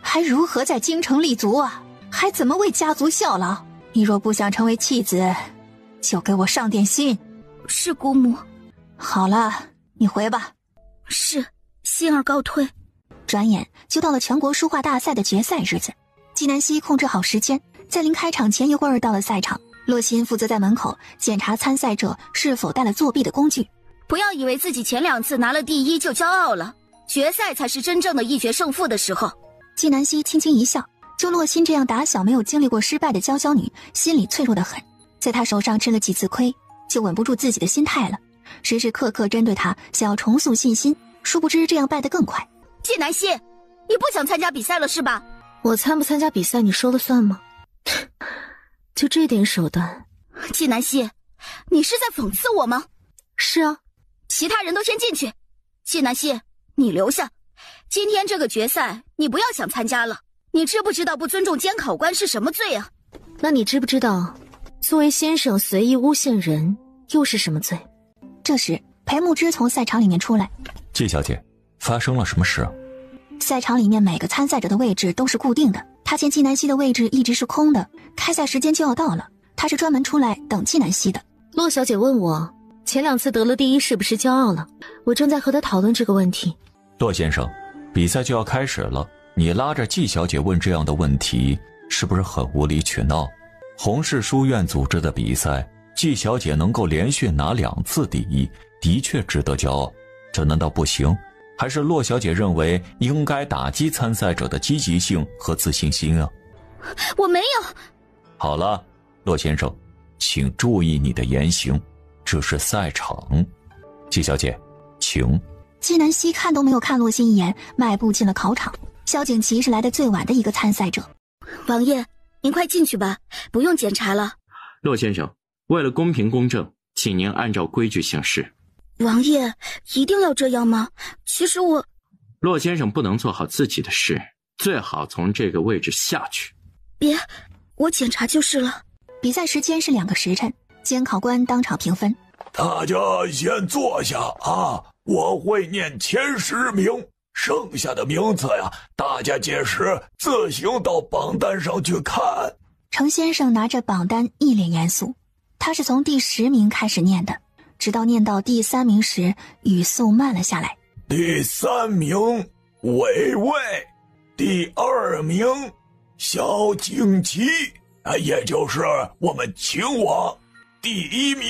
Speaker 1: 还如何在京城立足啊？还怎么为家族效劳？你若不想成为弃子，就给我上点心。
Speaker 7: 是，姑母。
Speaker 1: 好了，你回吧。
Speaker 7: 是，心儿告退。
Speaker 1: 转眼就到了全国书画大赛的决赛日子，纪南希控制好时间，在临开场前一会儿到了赛场。洛心负责在门口检查参赛者是否带了作弊的工具。
Speaker 7: 不要以为自己前2次拿了第1就骄傲了，决赛才是真正的一决胜负的时候。
Speaker 1: 纪南希轻轻一笑，就洛心这样打小没有经历过失败的娇小女，心里脆弱得很，在她手上吃了几次亏，就稳不住自己的心态了，时时刻刻针对她，想要重塑信心，殊不知这样败得更快。
Speaker 7: 纪南希，你不想参加比赛了是吧？
Speaker 5: 我参不参加比赛你说了算吗？就这点手段。
Speaker 7: 纪南希，你是在讽刺我吗？
Speaker 5: 是啊。
Speaker 7: 其他人都先进去，纪南希，你留下。今天这个决赛你不要想参加了。你知不知道不尊重监考官是什么罪啊？
Speaker 5: 那你知不知道作为先生随意诬陷人又是什么罪？
Speaker 1: 这时裴慕之从赛场里面出来。
Speaker 3: 季小姐，发生了什么事啊？
Speaker 1: 赛场里面每个参赛者的位置都是固定的，他见纪南希的位置一直是空的，开赛时间就要到了，他是专门出来等纪南希的。
Speaker 5: 洛小姐问我前2次得了第1是不是骄傲了，我正在和她讨论这个问题。
Speaker 3: 洛先生，比赛就要开始了，你拉着季小姐问这样的问题，是不是很无理取闹？洪氏书院组织的比赛，季小姐能够连续拿2次第1，的确值得骄傲，这难道不行？还是洛小姐认为应该打击参赛者的积极性和自信心啊？
Speaker 7: 我没有。
Speaker 3: 好了，洛先生，请注意你的言行，这是赛场。季小姐，请。
Speaker 1: 纪南希看都没有看洛心一眼，迈步进了考场。萧景琦是来的最晚的一个参赛者。
Speaker 7: 王爷，您快进去吧，不用检查了。
Speaker 4: 洛先生，为了公平公正，请您按照规矩行事。
Speaker 7: 王爷，一定要这样吗？其实我……
Speaker 4: 洛先生不能做好自己的事，最好从这个位置下去。
Speaker 7: 别，我检查就是了。
Speaker 1: 比赛时间是2个时辰，监考官当场评分。
Speaker 10: 大家先坐下啊，我会念前10名，剩下的名字呀，大家届时自行到榜单上去看。
Speaker 1: 程先生拿着榜单一脸严肃，他是从第10名开始念的，直到念到第3名时，语速慢了下来。
Speaker 10: 第3名韦魏，第2名萧景琦，也就是我们秦王。第1名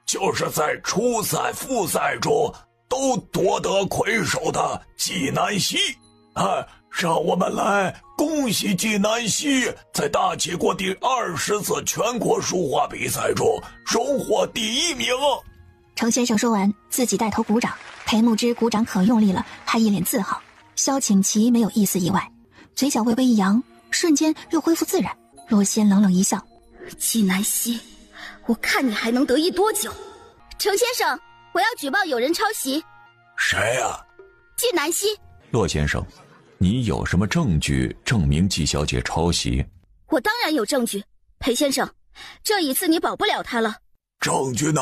Speaker 10: 就是在初赛、复赛中都夺得魁首的纪南希。让我们来恭喜纪南希在大齐国第20次全国书画比赛中荣获第1名。
Speaker 1: 程先生说完，自己带头鼓掌。裴慕之鼓掌可用力了，还一脸自豪。萧景琦没有一丝意外，嘴角微微一扬，瞬间又恢复自然。洛心冷冷一笑：
Speaker 7: 纪南希，我看你还能得意多久？程先生，我要举报有人抄袭。
Speaker 10: 谁呀？
Speaker 7: 纪南希。
Speaker 3: 洛先生，你有什么证据证明季小姐抄袭？
Speaker 7: 我当然有证据。裴先生，这一次你保不了她了。
Speaker 10: 证据呢？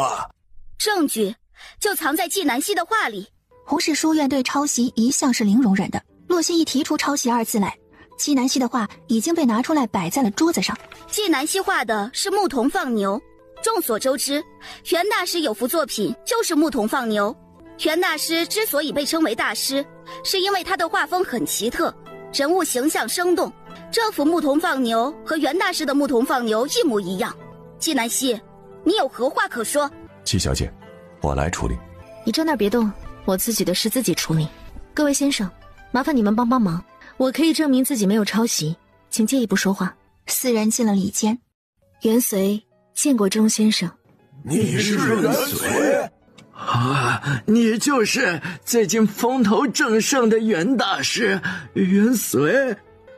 Speaker 7: 证据就藏在纪南希的画里。
Speaker 1: 洪氏书院对抄袭一向是零容忍的。洛心一提出抄袭二字来，纪南希的画已经被拿出来摆在了桌子上。
Speaker 7: 纪南希画的是牧童放牛。众所周知，袁大师有幅作品就是牧童放牛。袁大师之所以被称为大师，是因为他的画风很奇特，人物形象生动。这幅牧童放牛和袁大师的牧童放牛一模一样。纪南希，你有何话可说？
Speaker 11: 纪小姐，我来处理。
Speaker 5: 你站那儿别动，我自己的事自己处理。各位先生，麻烦你们帮帮忙，我可以证明自己没有抄袭，请借一步说话。
Speaker 1: 四人进了里间。
Speaker 5: 袁随见过钟先生。
Speaker 10: 你是袁随？
Speaker 4: 啊，你就是最近风头正盛的袁大师袁随。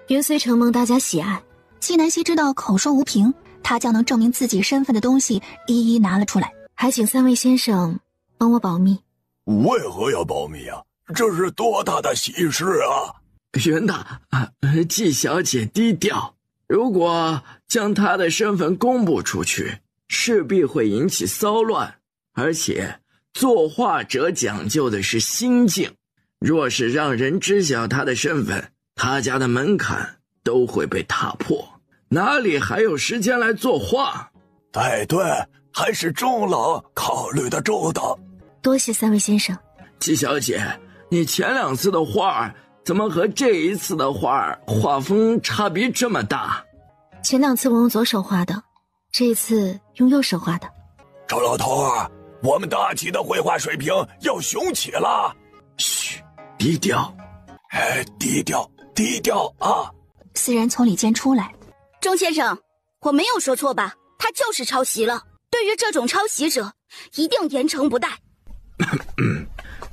Speaker 5: 袁随承蒙大家喜爱。
Speaker 1: 纪南希知道口说无凭，他将能证明自己身份的东西一一拿了出来。
Speaker 5: 还请三位先生帮我保密。
Speaker 10: 为何要保密啊？这是多大的喜事啊！
Speaker 4: 袁大，纪小姐低调，如果将她的身份公布出去，势必会引起骚乱。而且作画者讲究的是心境，若是让人知晓他的身份，他家的门槛都会被踏破，哪里还有时间来作画？
Speaker 10: 对，还是钟老考虑的周到。
Speaker 5: 多谢三位先生。
Speaker 4: 纪小姐，你前两次的画怎么和这一次的画风差别这么大？
Speaker 5: 前两次我用左手画的，这一次用右手画的。
Speaker 10: 周老头儿，我们大齐的绘画水平要雄起了。
Speaker 4: 嘘，低调。
Speaker 10: 低调啊！
Speaker 1: 四人从里间出来。
Speaker 7: 钟先生，我没有说错吧？他就是抄袭了。对于这种抄袭者，一定严惩不贷。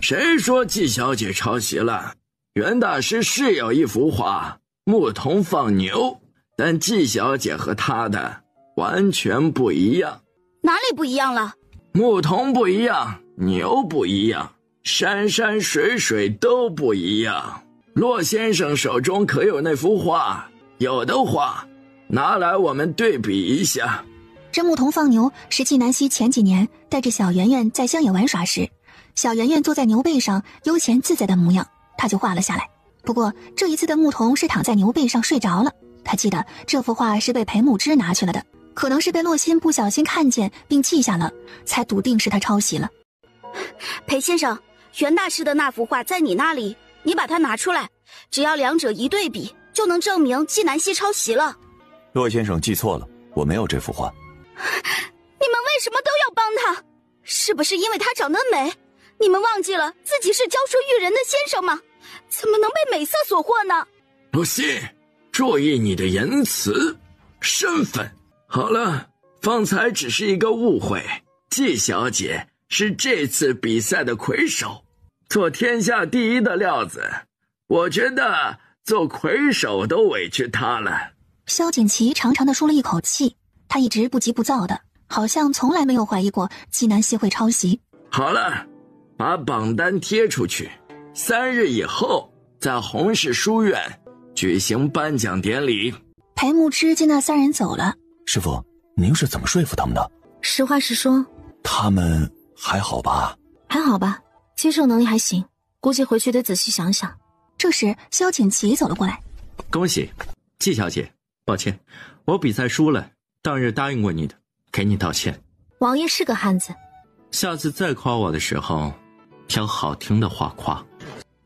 Speaker 4: 谁说纪小姐抄袭了？袁大师是有一幅画《牧童放牛》，但纪小姐和他的完全不一样。
Speaker 7: 哪里不一样了？
Speaker 4: 牧童不一样，牛不一样，山山水水都不一样。骆先生手中可有那幅画？有的话，拿来我们对比一下。
Speaker 1: 这牧童放牛是纪南希前几年带着小圆圆在乡野玩耍时，小圆圆坐在牛背上悠闲自在的模样，他就画了下来。不过这一次的牧童是躺在牛背上睡着了，他记得这幅画是被裴木之拿去了的，可能是被洛心不小心看见并记下了，才笃定是他抄袭了。
Speaker 7: 裴先生，袁大师的那幅画在你那里，你把它拿出来，只要两者一对比，就能证明纪南希抄袭了。
Speaker 11: 骆先生记错了，我没有这幅画。
Speaker 7: 你们为什么都要帮他？是不是因为他长得美？你们忘记了自己是教书育人的先生吗？怎么能被美色所惑呢？
Speaker 4: 洛心，注意你的言辞，身份。好了，方才只是一个误会。纪小姐是这次比赛的魁首，做天下第一的料子，我觉得做魁首都委屈她了。
Speaker 1: 萧锦旗长长的舒了一口气，他一直不急不躁的，好像从来没有怀疑过纪南希会抄袭。
Speaker 4: 好了，把榜单贴出去，3日以后在洪氏书院举行颁奖典礼。
Speaker 1: 裴木之见那三人走了。
Speaker 11: 师傅，您是怎么说服他们的？
Speaker 5: 实话实说，
Speaker 11: 他们还好吧？
Speaker 5: 还好吧，接受能力还行，估计回去得仔细想想。
Speaker 1: 这时萧锦旗走了过来。
Speaker 2: 恭喜纪小姐，抱歉，我比赛输了，当日答应过你的，给你道歉。
Speaker 5: 王爷是个汉子，
Speaker 2: 下次再夸我的时候挑好听的话夸。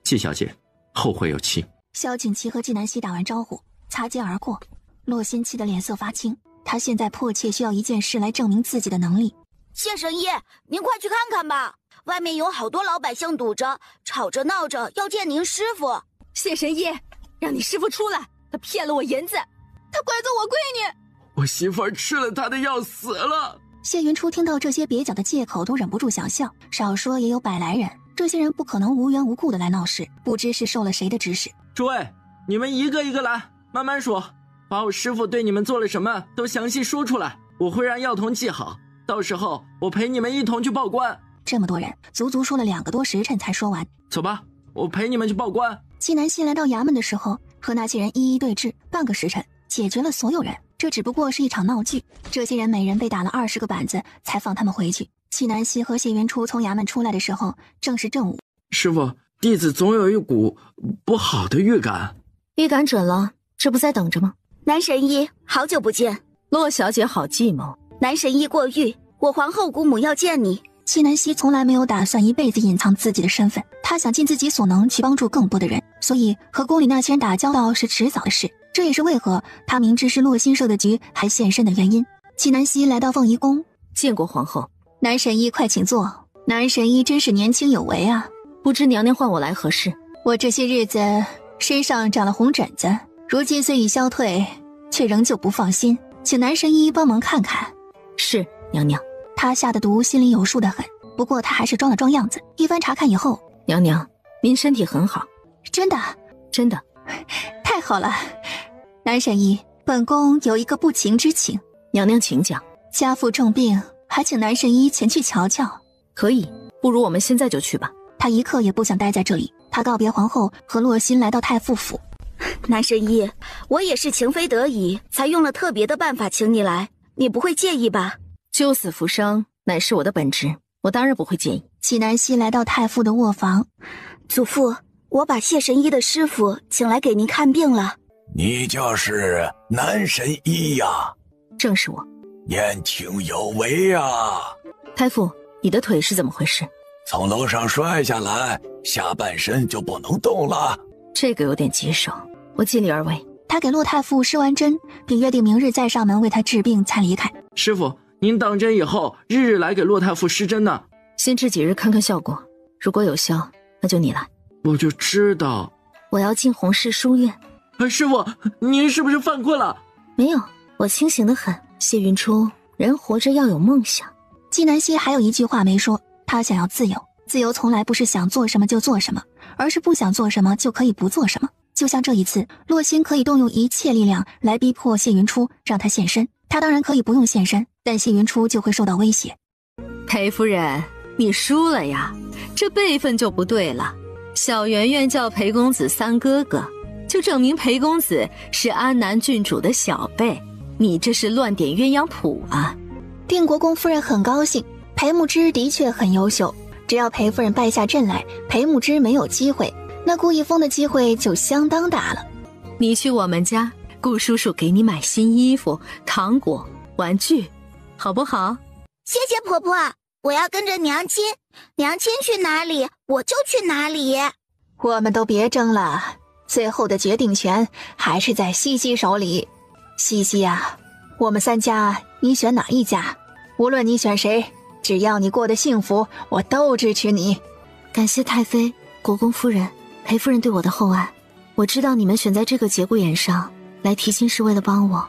Speaker 2: 纪小姐，后会有期。
Speaker 1: 萧锦旗和纪南希打完招呼擦肩而过。洛心气的脸色发青，他现在迫切需要一件事来证明自己的能力。
Speaker 7: 谢神医，您快去看看吧，外面有好多老百姓堵着，吵着闹着要见您师傅。
Speaker 12: 谢神医，让你师傅出来，他骗了我银子，他拐走我闺女，
Speaker 4: 我媳妇儿吃了他的药死了。
Speaker 1: 谢云初听到这些蹩脚的借口都忍不住想笑，少说也有100来人，这些人不可能无缘无故的来闹事，不知是受了谁的指使。
Speaker 2: 诸位，你们一个一个来，慢慢说，把我师父对你们做了什么都详细说出来，我会让药童记好，到时候我陪你们一同去报官。
Speaker 1: 这么多人足足说了2个多时辰才说完。
Speaker 2: 走吧，我陪你们去报官。
Speaker 1: 纪南希来到衙门的时候，和那些人一一对峙，半个时辰解决了所有人。这只不过是一场闹剧，这些人每人被打了20个板子才放他们回去。纪南希和谢元初从衙门出来的时候正是正午，
Speaker 4: 师傅，弟子总有一股不好的预感。
Speaker 5: 预感准了，这不在等着吗？
Speaker 7: 男神医，好久不见。
Speaker 9: 洛小姐好计谋。
Speaker 7: 男神医过誉，我皇后姑母要见你。
Speaker 1: 西南希从来没有打算一辈子隐藏自己的身份，他想尽自己所能去帮助更多的人，所以和宫里那些人打交道是迟早的事。这也是为何他明知是洛心设的局还现身的原因。西南希来到凤仪宫，
Speaker 9: 见过皇后。
Speaker 1: 男神医快请坐。男神医真是年轻有为啊，
Speaker 9: 不知娘娘唤我来何事？
Speaker 1: 我这些日子身上长了红疹子，如今虽已消退，却仍旧不放心，请男神医帮忙看看。
Speaker 9: 是，娘娘。
Speaker 1: 他下的毒心里有数的很，不过他还是装了装样子。一番查看以后，
Speaker 9: 娘娘，您身体很好。
Speaker 1: 真的？
Speaker 9: 真的。
Speaker 1: 太好了。男神医，本宫有一个不情之请。
Speaker 9: 娘娘请讲。
Speaker 1: 家父重病，还请男神医前去瞧瞧。
Speaker 9: 可以，不如我们现在就去吧。
Speaker 1: 他一刻也不想待在这里。他告别皇后和洛心，来到太傅府。
Speaker 7: 男神医，我也是情非得已，才用了特别的办法请你来，你不会介意吧？
Speaker 9: 救死扶伤乃是我的本职，我当然不会介意。
Speaker 1: 齐南希来到太傅的卧房。
Speaker 7: 祖父，我把谢神医的师傅请来给您看病了。
Speaker 10: 你就是男神医呀？
Speaker 9: 正是我。
Speaker 10: 年轻有为啊。
Speaker 9: 太傅，你的腿是怎么回事？
Speaker 10: 从楼上摔下来，下半身就不能动了。
Speaker 9: 这个有点棘手，我尽力而为。
Speaker 1: 他给骆太傅施完针，并约定明日再上门为他治病，才离开。
Speaker 4: 师傅，您当真以后日日来给骆太傅施针呢？
Speaker 9: 先治几日看看效果，如果有效，那就你来。
Speaker 4: 我就知道。
Speaker 9: 我要进弘氏书院。
Speaker 4: 师傅，您是不是犯困了？
Speaker 5: 没有，我清醒得很。谢云初，人活着要有梦想。
Speaker 1: 季南希还有一句话没说，他想要自由。自由从来不是想做什么就做什么，而是不想做什么就可以不做什么。就像这一次，洛心可以动用一切力量来逼迫谢云初让他现身，他当然可以不用现身，但谢云初就会受到威胁。
Speaker 9: 裴夫人，你输了呀，这辈分就不对了。小圆圆叫裴公子三哥哥，就证明裴公子是安南郡主的小辈，你这是乱点鸳鸯谱啊。
Speaker 1: 定国公夫人很高兴，裴慕之的确很优秀，只要裴夫人败下阵来，裴慕之没有机会，那顾一峰的机会就相当大了。
Speaker 9: 你去我们家，顾叔叔给你买新衣服、糖果、玩具，好不好？
Speaker 6: 谢谢婆婆，我要跟着娘亲，娘亲去哪里我就去哪里。
Speaker 1: 我们都别争了，最后的决定权还是在西西手里。西西啊，我们三家你选哪一家？无论你选谁，只要你过得幸福，我都支持你。
Speaker 5: 感谢太妃、国公夫人、裴夫人对我的厚爱。我知道你们选在这个节骨眼上来提亲是为了帮我，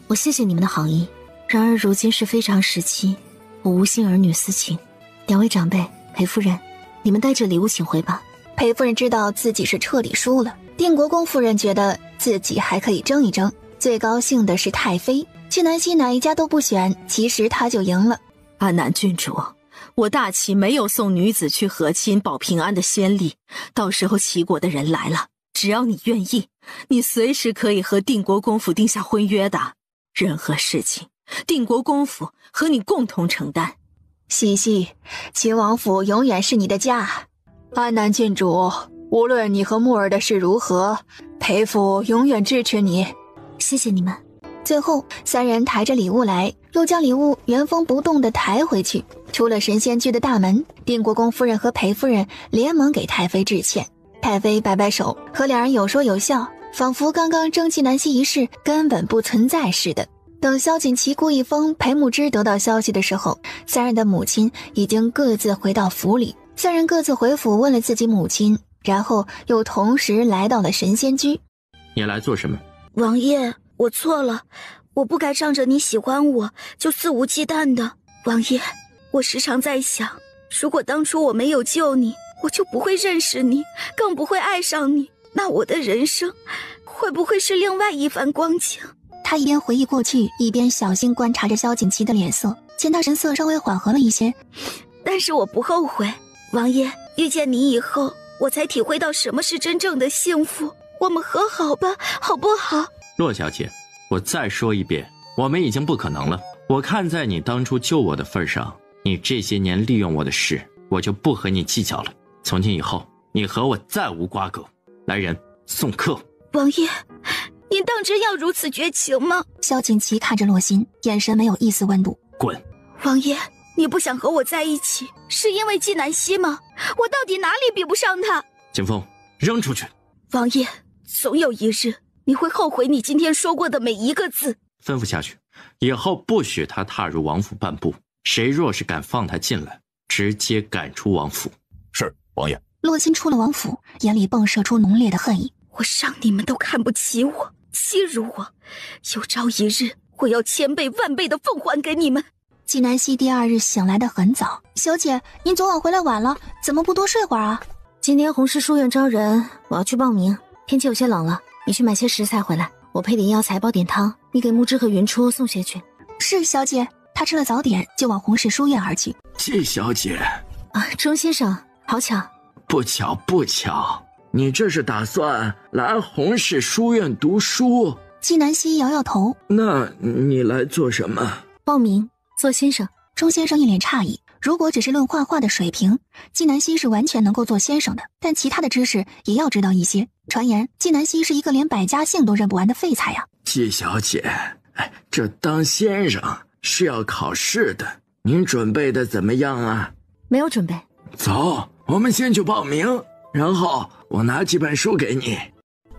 Speaker 5: 我谢谢你们的好意。然而如今是非常时期，我无心儿女私情。两位长辈，裴夫人，你们带着礼物请回吧。
Speaker 1: 裴夫人知道自己是彻底输了，定国公夫人觉得自己还可以争一争。最高兴的是太妃，去南西哪一家都不选，其实她就赢了。
Speaker 9: 安南郡主，我大齐没有送女子去和亲保平安的先例，到时候齐国的人来了，只要你愿意，你随时可以和定国公府定下婚约的。任何事情，定国公府和你共同承担。
Speaker 1: 西西，秦王府永远是你的家。安南郡主，无论你和木儿的事如何，裴府永远支持你。
Speaker 5: 谢谢你们。
Speaker 1: 最后，三人抬着礼物来，又将礼物原封不动地抬回去。出了神仙居的大门，定国公夫人和裴夫人连忙给太妃致歉。太妃摆摆手，和两人有说有笑，仿佛刚刚争气南西一事根本不存在似的。等萧锦旗、顾一峰、裴慕之得到消息的时候，三人的母亲已经各自回到府里。三人各自回府问了自己母亲，然后又同时来到了神仙居。
Speaker 4: 你来做什么？
Speaker 7: 王爷，我错了，我不该仗着你喜欢我就肆无忌惮的。王爷，我时常在想，如果当初我没有救你，我就不会认识你，更不会爱上你，那我的人生会不会是另外一番光景？
Speaker 1: 他一边回忆过去，一边小心观察着萧锦旗的脸色，见他神色稍微缓和了一些。
Speaker 7: 但是我不后悔。王爷，遇见你以后，我才体会到什么是真正的幸福。我们和好吧，好不好？
Speaker 4: 洛小姐，我再说一遍，我们已经不可能了。我看在你当初救我的份上，你这些年利用我的事，我就不和你计较了。从今以后，你和我再无瓜葛。来人，送客。
Speaker 7: 王爷，您当真要如此绝情吗？
Speaker 1: 萧景琦看着洛心，眼神没有一丝温度。
Speaker 4: 滚！
Speaker 7: 王爷，你不想和我在一起，是因为纪南希吗？我到底哪里比不上他？
Speaker 4: 景风，扔出去！
Speaker 7: 王爷，总有一日你会后悔你今天说过的每一个字。
Speaker 4: 吩咐下去，以后不许他踏入王府半步。谁若是敢放他进来，直接赶出王府。
Speaker 3: 是，王爷。
Speaker 1: 洛心出了王府，眼里迸射出浓烈的恨意。
Speaker 7: 我让你们都看不起我，欺辱我，有朝一日我要千倍万倍的奉还给你们。
Speaker 1: 纪南希第二日醒来的很早，小姐，您昨晚回来晚了，怎么不多睡会儿啊？
Speaker 5: 今天红石书院招人，我要去报名。天气有些冷了，你去买些食材回来，我配点药材，煲点汤，你给木之和云初送些去。
Speaker 1: 是，小姐。他吃了早点就往红石书院而去。
Speaker 4: 季小姐，
Speaker 5: 钟先生，好巧。
Speaker 4: 不巧不巧，你这是打算来红石书院读书？
Speaker 1: 纪南希摇摇头。
Speaker 4: 那你来做什么？
Speaker 5: 报名做先生。
Speaker 1: 钟先生一脸诧异，如果只是论画画的水平，纪南希是完全能够做先生的，但其他的知识也要知道一些。传言纪南希是一个连百家姓都认不完的废材呀。
Speaker 4: 季小姐，这当先生是要考试的，您准备的怎么样啊？
Speaker 5: 没有准备。
Speaker 4: 走，我们先去报名，然后我拿几本书给你。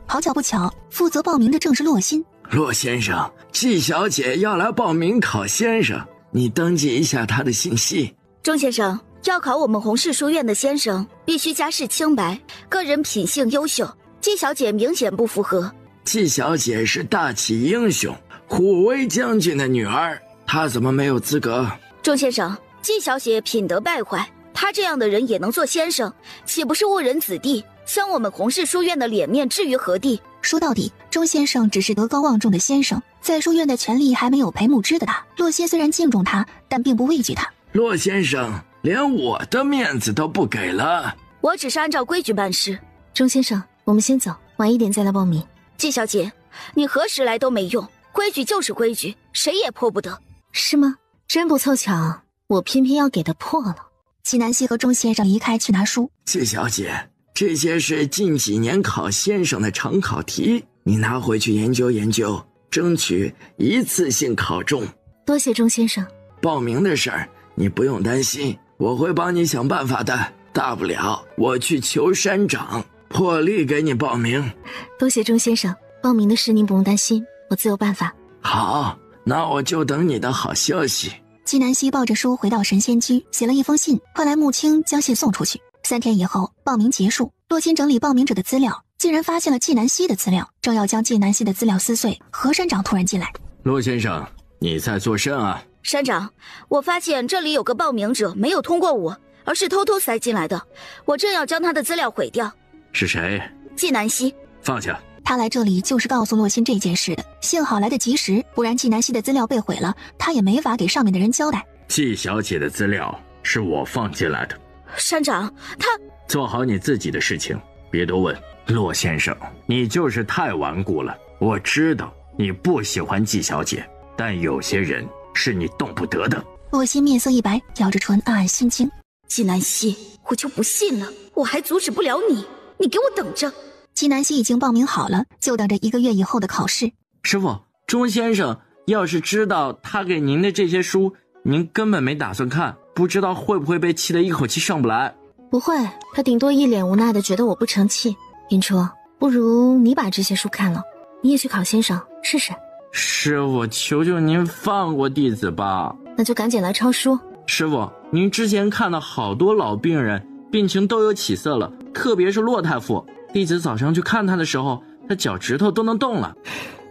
Speaker 1: 好巧不巧，负责报名的正是洛心。
Speaker 4: 洛先生，季小姐要来报名考先生，你登记一下她的信息。
Speaker 7: 钟先生，要考我们红石书院的先生，必须家世清白，个人品性优秀。季小姐明显不符合。
Speaker 4: 季小姐是大启英雄虎威将军的女儿，她怎么没有资格？
Speaker 7: 钟先生，季小姐品德败坏，她这样的人也能做先生，岂不是误人子弟，将我们红石书院的脸面置于何地？
Speaker 1: 说到底，钟先生只是德高望重的先生，在书院的权力还没有裴木之的大。洛心虽然敬重他，但并不畏惧他。
Speaker 4: 洛先生连我的面子都不给了。
Speaker 7: 我只是按照规矩办事。
Speaker 5: 钟先生，我们先走，晚一点再来报名。
Speaker 7: 季小姐，你何时来都没用，规矩就是规矩，谁也破不得。
Speaker 5: 是吗？真不凑巧，我偏偏要给他破了。
Speaker 1: 纪南希和钟先生离开去拿书。
Speaker 4: 季小姐，这些是近几年考先生的常考题，你拿回去研究研究，争取一次性考中。
Speaker 5: 多谢钟先生。
Speaker 4: 报名的事儿你不用担心，我会帮你想办法的，大不了我去求山长破例给你报名。
Speaker 5: 多谢钟先生，报名的事您不用担心，我自有办法。
Speaker 4: 好，那我就等你的好消息。
Speaker 1: 纪南希抱着书回到神仙居，写了一封信，换来穆青将信送出去。3天以后，报名结束，洛心整理报名者的资料，竟然发现了纪南希的资料，正要将纪南希的资料撕碎，何山长突然进来。
Speaker 4: 洛先生，你在做甚啊？
Speaker 7: 山长，我发现这里有个报名者没有通过我，而是偷偷塞进来的，我正要将他的资料毁掉。
Speaker 4: 是谁？
Speaker 7: 纪南希。
Speaker 4: 放下。
Speaker 1: 他来这里就是告诉洛心这件事的，幸好来得及时，不然纪南希的资料被毁了，他也没法给上面的人交代。
Speaker 4: 季小姐的资料是我放进来的。
Speaker 7: 山长，他
Speaker 4: 做好你自己的事情，别多问。洛先生，你就是太顽固了。我知道你不喜欢季小姐，但有些人是你动不得的。
Speaker 1: 洛心面色一白，咬着唇暗暗心惊。
Speaker 7: 纪南希，我就不信了，我还阻止不了你，你给我等着。
Speaker 1: 纪南希已经报名好了，就等着1个月以后的考试。
Speaker 4: 师傅，钟先生要是知道他给您的这些书，您根本没打算看，不知道会不会被气得一口气上不来。
Speaker 5: 不会，他顶多一脸无奈的觉得我不成器。云初，不如你把这些书看了，你也去考先生试试。
Speaker 4: 师傅，求求您放过弟子吧。
Speaker 5: 那就赶紧来抄书。
Speaker 4: 师傅，您之前看到好多老病人病情都有起色了，特别是骆太傅，弟子早上去看他的时候，他脚趾头都能动了。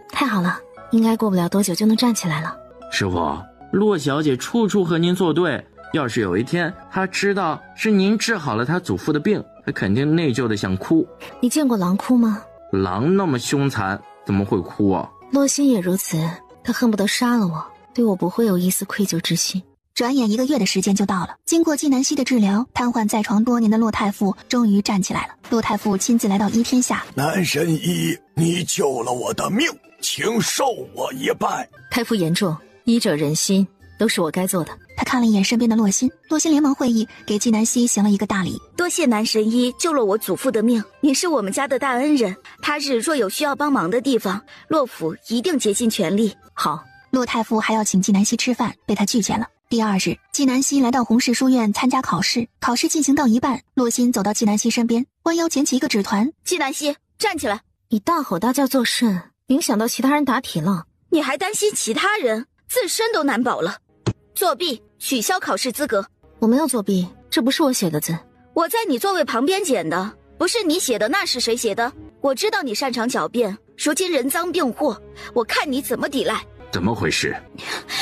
Speaker 5: 太好了，应该过不了多久就能站起来了。
Speaker 4: 师傅，骆小姐处处和您作对，要是有一天她知道是您治好了她祖父的病，她肯定内疚的想哭。
Speaker 5: 你见过狼哭吗？
Speaker 4: 狼那么凶残，怎么会哭啊？
Speaker 5: 洛心也如此，他恨不得杀了我，对我不会有一丝愧疚之心。
Speaker 1: 转眼1个月的时间就到了，经过纪南希的治疗，瘫痪在床多年的骆太傅终于站起来了。骆太傅亲自来到1天下。
Speaker 10: 南神医，你救了我的命，请受我一拜。
Speaker 5: 太傅言重，医者仁心，都是我该做的。
Speaker 1: 他看了一眼身边的洛心，洛心连忙会意，给纪南希行了一个大礼。
Speaker 7: 多谢南神医救了我祖父的命，您是我们家的大恩人。他日若有需要帮忙的地方，洛府一定竭尽全力。
Speaker 1: 好，洛太傅还要请纪南希吃饭，被他拒绝了。第二日，纪南希来到洪氏书院参加考试，考试进行到一半，洛心走到纪南希身边，弯腰捡起一个纸团。
Speaker 7: 纪南希，站起来！
Speaker 5: 你大吼大叫作甚，影响到其他人答题了。
Speaker 7: 你还担心其他人，自身都难保了。作弊，取消考试资格。
Speaker 5: 我没有作弊，这不是我写的字。
Speaker 7: 我在你座位旁边捡的，不是你写的，那是谁写的？我知道你擅长狡辩，如今人赃并获，我看你怎么抵赖。
Speaker 4: 怎么回事？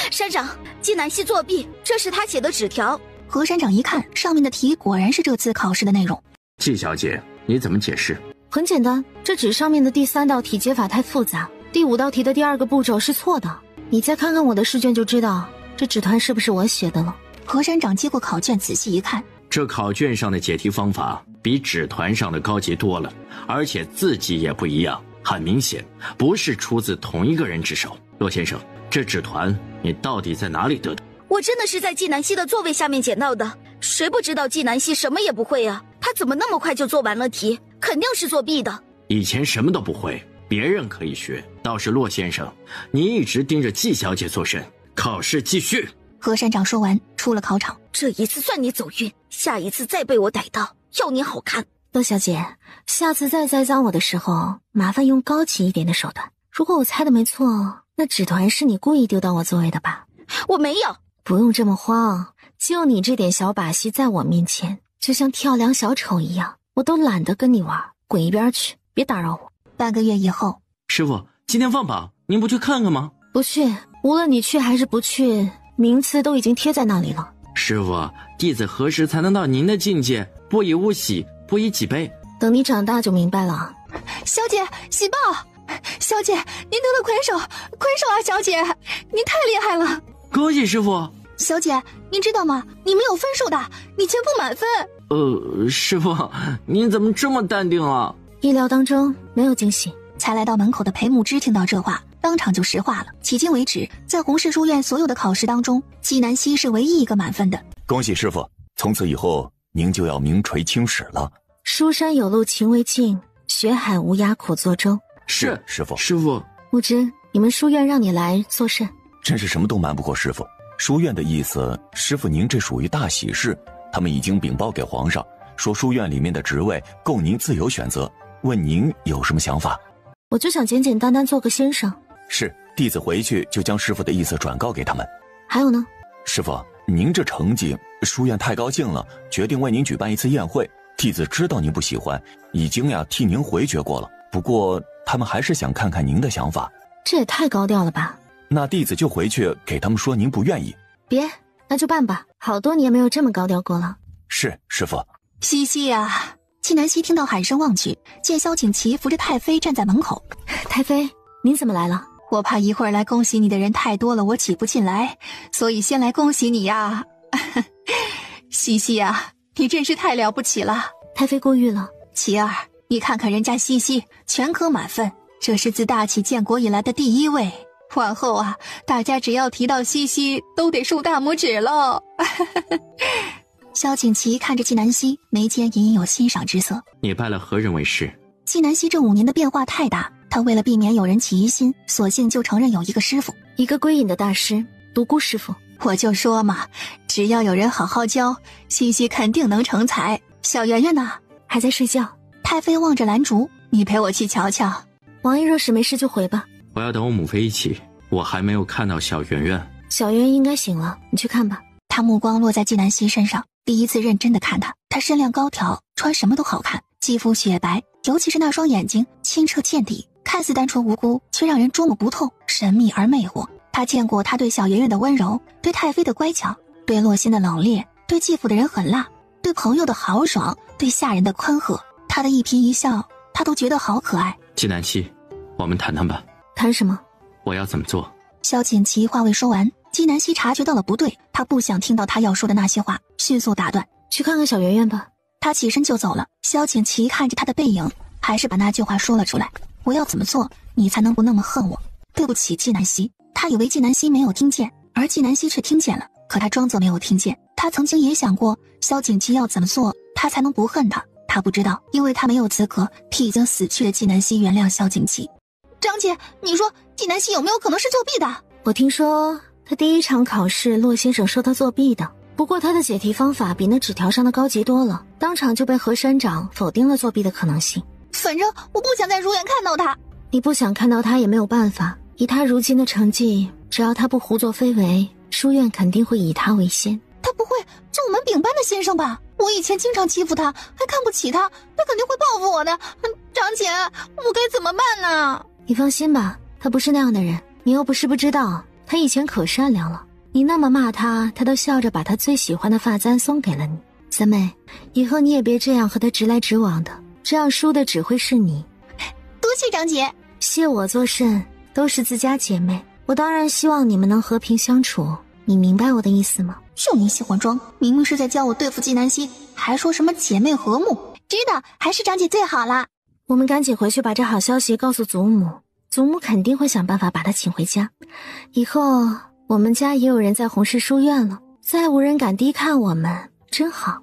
Speaker 7: 山长，纪南希作弊，这是他写的纸条。
Speaker 1: 何山长一看，上面的题果然是这次考试的内容。
Speaker 4: 纪小姐，你怎么解释？
Speaker 5: 很简单，这纸上面的第3道题解法太复杂，第5道题的第2个步骤是错的。你再看看我的试卷就知道，这纸团是不是我写的了。
Speaker 1: 何山长接过考卷仔细一看，
Speaker 4: 这考卷上的解题方法比纸团上的高级多了，而且字迹也不一样，很明显不是出自同一个人之手。洛先生，这纸团你到底在哪里得的？
Speaker 7: 我真的是在纪南希的座位下面捡到的，谁不知道纪南希什么也不会啊？他怎么那么快就做完了题？肯定是作弊的。
Speaker 4: 以前什么都不会，别人可以学，倒是洛先生，你一直盯着纪小姐做甚？考试继续。
Speaker 1: 何山长说完，出了考场。
Speaker 7: 这一次算你走运，下一次再被我逮到，要你好看。
Speaker 5: 洛小姐，下次再栽赃我的时候，麻烦用高级一点的手段。如果我猜的没错，那纸团是你故意丢到我座位的吧？
Speaker 7: 我没有。
Speaker 5: 不用这么慌，就你这点小把戏，在我面前就像跳梁小丑一样，我都懒得跟你玩，滚一边去，别打扰我。
Speaker 1: 半个月以后，
Speaker 4: 师傅，今天放榜，您不去看看吗？
Speaker 5: 不去，无论你去还是不去，名次都已经贴在那里了。
Speaker 4: 师傅，弟子何时才能到您的境界？不以物喜，不以己悲。
Speaker 5: 等你长大就明白了。
Speaker 1: 小姐，喜报！小姐，您得了魁首啊！小姐，您太厉害了！
Speaker 4: 恭喜师傅。
Speaker 1: 小姐，您知道吗？你没有分数的，你全部满分。
Speaker 4: 师傅，您怎么这么淡定啊？
Speaker 5: 意料当中，没有惊喜。
Speaker 1: 才来到门口的裴木之听到这话，当场就石化了。迄今为止，在洪氏书院所有的考试当中，纪南希是唯一一个满分的。
Speaker 11: 恭喜师傅，从此以后您就要名垂青史了。
Speaker 5: 书山有路勤为径，学海无涯苦作舟。
Speaker 11: 是师傅。
Speaker 4: 师傅，
Speaker 5: 木之，你们书院让你来做甚？
Speaker 11: 真是什么都瞒不过师傅。书院的意思，师傅您这属于大喜事，他们已经禀报给皇上，说书院里面的职位供您自由选择，问您有什么想法？
Speaker 5: 我就想简简单单做个先生。
Speaker 11: 是，弟子回去就将师傅的意思转告给他们。
Speaker 5: 还有呢？
Speaker 11: 师傅，您这成绩，书院太高兴了，决定为您举办一次宴会。弟子知道您不喜欢，已经替您回绝过了，不过他们还是想看看您的想法。
Speaker 5: 这也太高调了吧。
Speaker 11: 那弟子就回去给他们说您不愿意。
Speaker 5: 别，那就办吧，好多年没有这么高调过了。
Speaker 11: 是，师傅。
Speaker 1: 西西啊！纪南希听到喊声望去，见萧景琦扶着太妃站在门口。
Speaker 5: 太妃，您怎么来了？
Speaker 1: 我怕一会儿来恭喜你的人太多了，我挤不进来，所以先来恭喜你呀。西西啊，你真是太了不起了。
Speaker 5: 太妃过誉了。
Speaker 1: 琪儿，你看看人家西西，全科满分，这是自大启建国以来的第1位。往后啊，大家只要提到西西，都得竖大拇指喽。萧景琦看着纪南希，眉间隐隐有欣赏之色。
Speaker 4: 你拜了何人为师？
Speaker 1: 纪南希这5年的变化太大，他为了避免有人起疑心，索性就承认有一个师傅，
Speaker 5: 一个归隐的大师，独孤师傅。
Speaker 1: 我就说嘛，只要有人好好教，西西肯定能成才。小圆圆呢？
Speaker 5: 还在睡觉。
Speaker 1: 太妃望着兰竹，你陪我去瞧瞧。
Speaker 5: 王爷若是没事就回吧。
Speaker 4: 我要等我母妃一起，我还没有看到小圆圆。
Speaker 5: 小圆圆应该醒了，你去看吧。
Speaker 1: 他目光落在纪南希身上，第一次认真的看她。她身量高挑，穿什么都好看，肌肤雪白，尤其是那双眼睛清澈见底，看似单纯无辜，却让人捉摸不透，神秘而魅惑。他见过他对小圆圆的温柔，对太妃的乖巧，对洛心的冷冽，对继父的人狠辣，对朋友的豪爽，对下人的宽和。他的一颦一笑，他都觉得好可爱。
Speaker 4: 纪南希，我们谈谈吧。
Speaker 5: 谈什么？
Speaker 4: 我要怎么做？
Speaker 1: 萧景琦话未说完，纪南希察觉到了不对，他不想听到他要说的那些话，迅速打断：
Speaker 5: 去看看小圆圆吧。
Speaker 1: 他起身就走了。萧景琦看着他的背影，还是把那句话说了出来：我要怎么做，你才能不那么恨我？对不起，纪南希。他以为纪南希没有听见，而纪南希却听见了。可他装作没有听见。他曾经也想过萧景琦要怎么做他才能不恨他，他不知道，因为他没有资格替已经死去的纪南希原谅萧景琦。
Speaker 8: 张姐，你说纪南希有没有可能是作弊的？
Speaker 5: 我听说他第一场考试骆先生说他作弊的，不过他的解题方法比那纸条上的高级多了，当场就被何山长否定了作弊的可能性。
Speaker 8: 反正我不想在如远看到他。
Speaker 5: 你不想看到他也没有办法，以他如今的成绩，只要他不胡作非为，书院肯定会以他为先。
Speaker 8: 他不会就我们丙班的先生吧？我以前经常欺负他，还看不起他，他肯定会报复我的。张姐，我该怎么办呢？
Speaker 5: 你放心吧，他不是那样的人，你又不是不知道，他以前可善良了。你那么骂他，他都笑着把他最喜欢的发簪送给了你。三妹，以后你也别这样和他直来直往的，这样输的只会是你。
Speaker 8: 多谢张姐。
Speaker 5: 谢我做甚，都是自家姐妹，我当然希望你们能和平相处，你明白我的意思吗？
Speaker 8: 就你喜欢装，明明是在教我对付纪南希，还说什么姐妹和睦。知道，还是张姐最好啦。
Speaker 5: 我们赶紧回去把这好消息告诉祖母，祖母肯定会想办法把她请回家。以后我们家也有人在红石书院了，再无人敢低看我们，真好。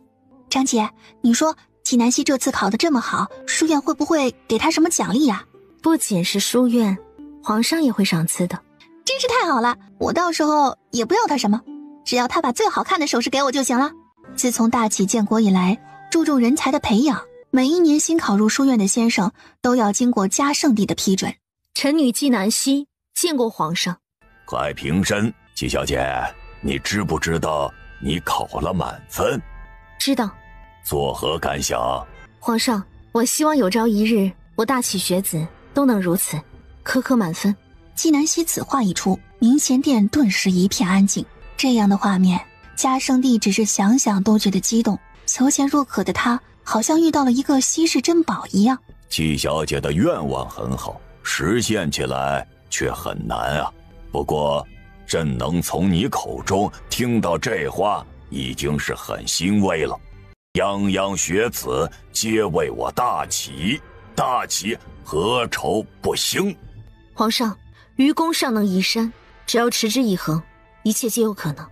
Speaker 1: 张姐，你说纪南希这次考得这么好，书院会不会给她什么奖励呀？
Speaker 5: 不仅是书院，皇上也会赏赐的。
Speaker 1: 真是太好了，我到时候也不要她什么，只要她把最好看的首饰给我就行了。自从大齐建国以来，注重人才的培养，每一年新考入书院的先生都要经过嘉圣帝的批准。
Speaker 5: 臣女纪南希见过皇上。
Speaker 3: 快平身，纪小姐，你知不知道你考了满分？
Speaker 5: 知道。
Speaker 3: 作何感想？
Speaker 5: 皇上，我希望有朝一日我大齐学子都能如此，科科满分。
Speaker 1: 纪南希此话一出，明贤殿顿时一片安静。这样的画面，嘉圣帝只是想想都觉得激动，求贤若渴的他好像遇到了一个稀世珍宝一样。
Speaker 3: 纪小姐的愿望很好，实现起来却很难啊。不过朕能从你口中听到这话，已经是很欣慰了。泱泱学子皆为我大齐，大齐何愁不兴？
Speaker 5: 皇上，愚公尚能移山，只要持之以恒，一切皆有可能。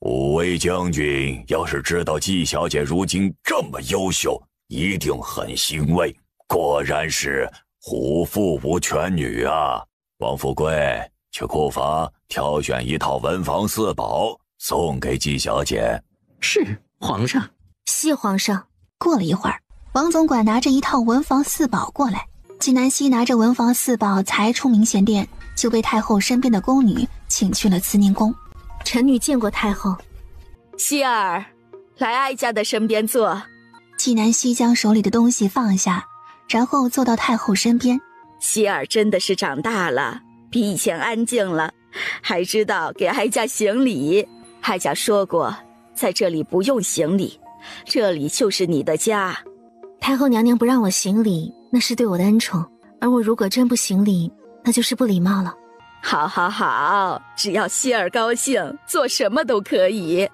Speaker 3: 虎威将军要是知道纪小姐如今这么优秀，一定很欣慰。果然是虎父无犬女啊！王富贵，去库房挑选一套文房四宝送给纪小姐。
Speaker 2: 是，皇上。
Speaker 5: 谢皇上。
Speaker 1: 过了一会儿，王总管拿着一套文房四宝过来。纪南希拿着文房四宝才出明贤殿，就被太后身边的宫女请去了慈宁宫。
Speaker 5: 臣女见过太后。
Speaker 7: 希儿，来哀家的身边坐。
Speaker 1: 纪南希将手里的东西放下，然后坐到太后身边。
Speaker 7: 希儿真的是长大了，比以前安静了，还知道给哀家行礼。哀家说过，在这里不用行礼，这里就是你的家。
Speaker 5: 太后娘娘不让我行礼，那是对我的恩宠，而我如果真不行礼，那就是不礼貌了。
Speaker 7: 好好好，只要希儿高兴，做什么都可以。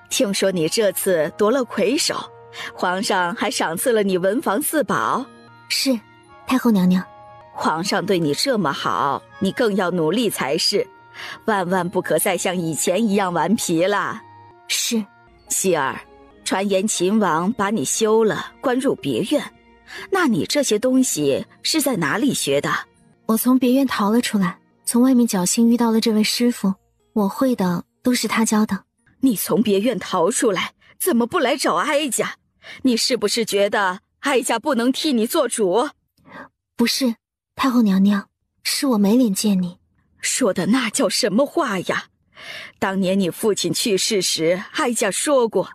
Speaker 7: 听说你这次夺了魁首，皇上还赏赐了你文房四宝。
Speaker 5: 是，太后娘娘。
Speaker 7: 皇上对你这么好，你更要努力才是，万万不可再像以前一样顽皮了。
Speaker 5: 是。
Speaker 7: 希儿，传言秦王把你休了，关入别院，那你这些东西是在哪里学的？
Speaker 5: 我从别院逃了出来，从外面侥幸遇到了这位师傅，我会的都是他教的。
Speaker 7: 你从别院逃出来，怎么不来找哀家？你是不是觉得哀家不能替你做主？
Speaker 5: 不是，太后娘娘，是我没脸见你。
Speaker 7: 说的那叫什么话呀？当年你父亲去世时，哀家说过，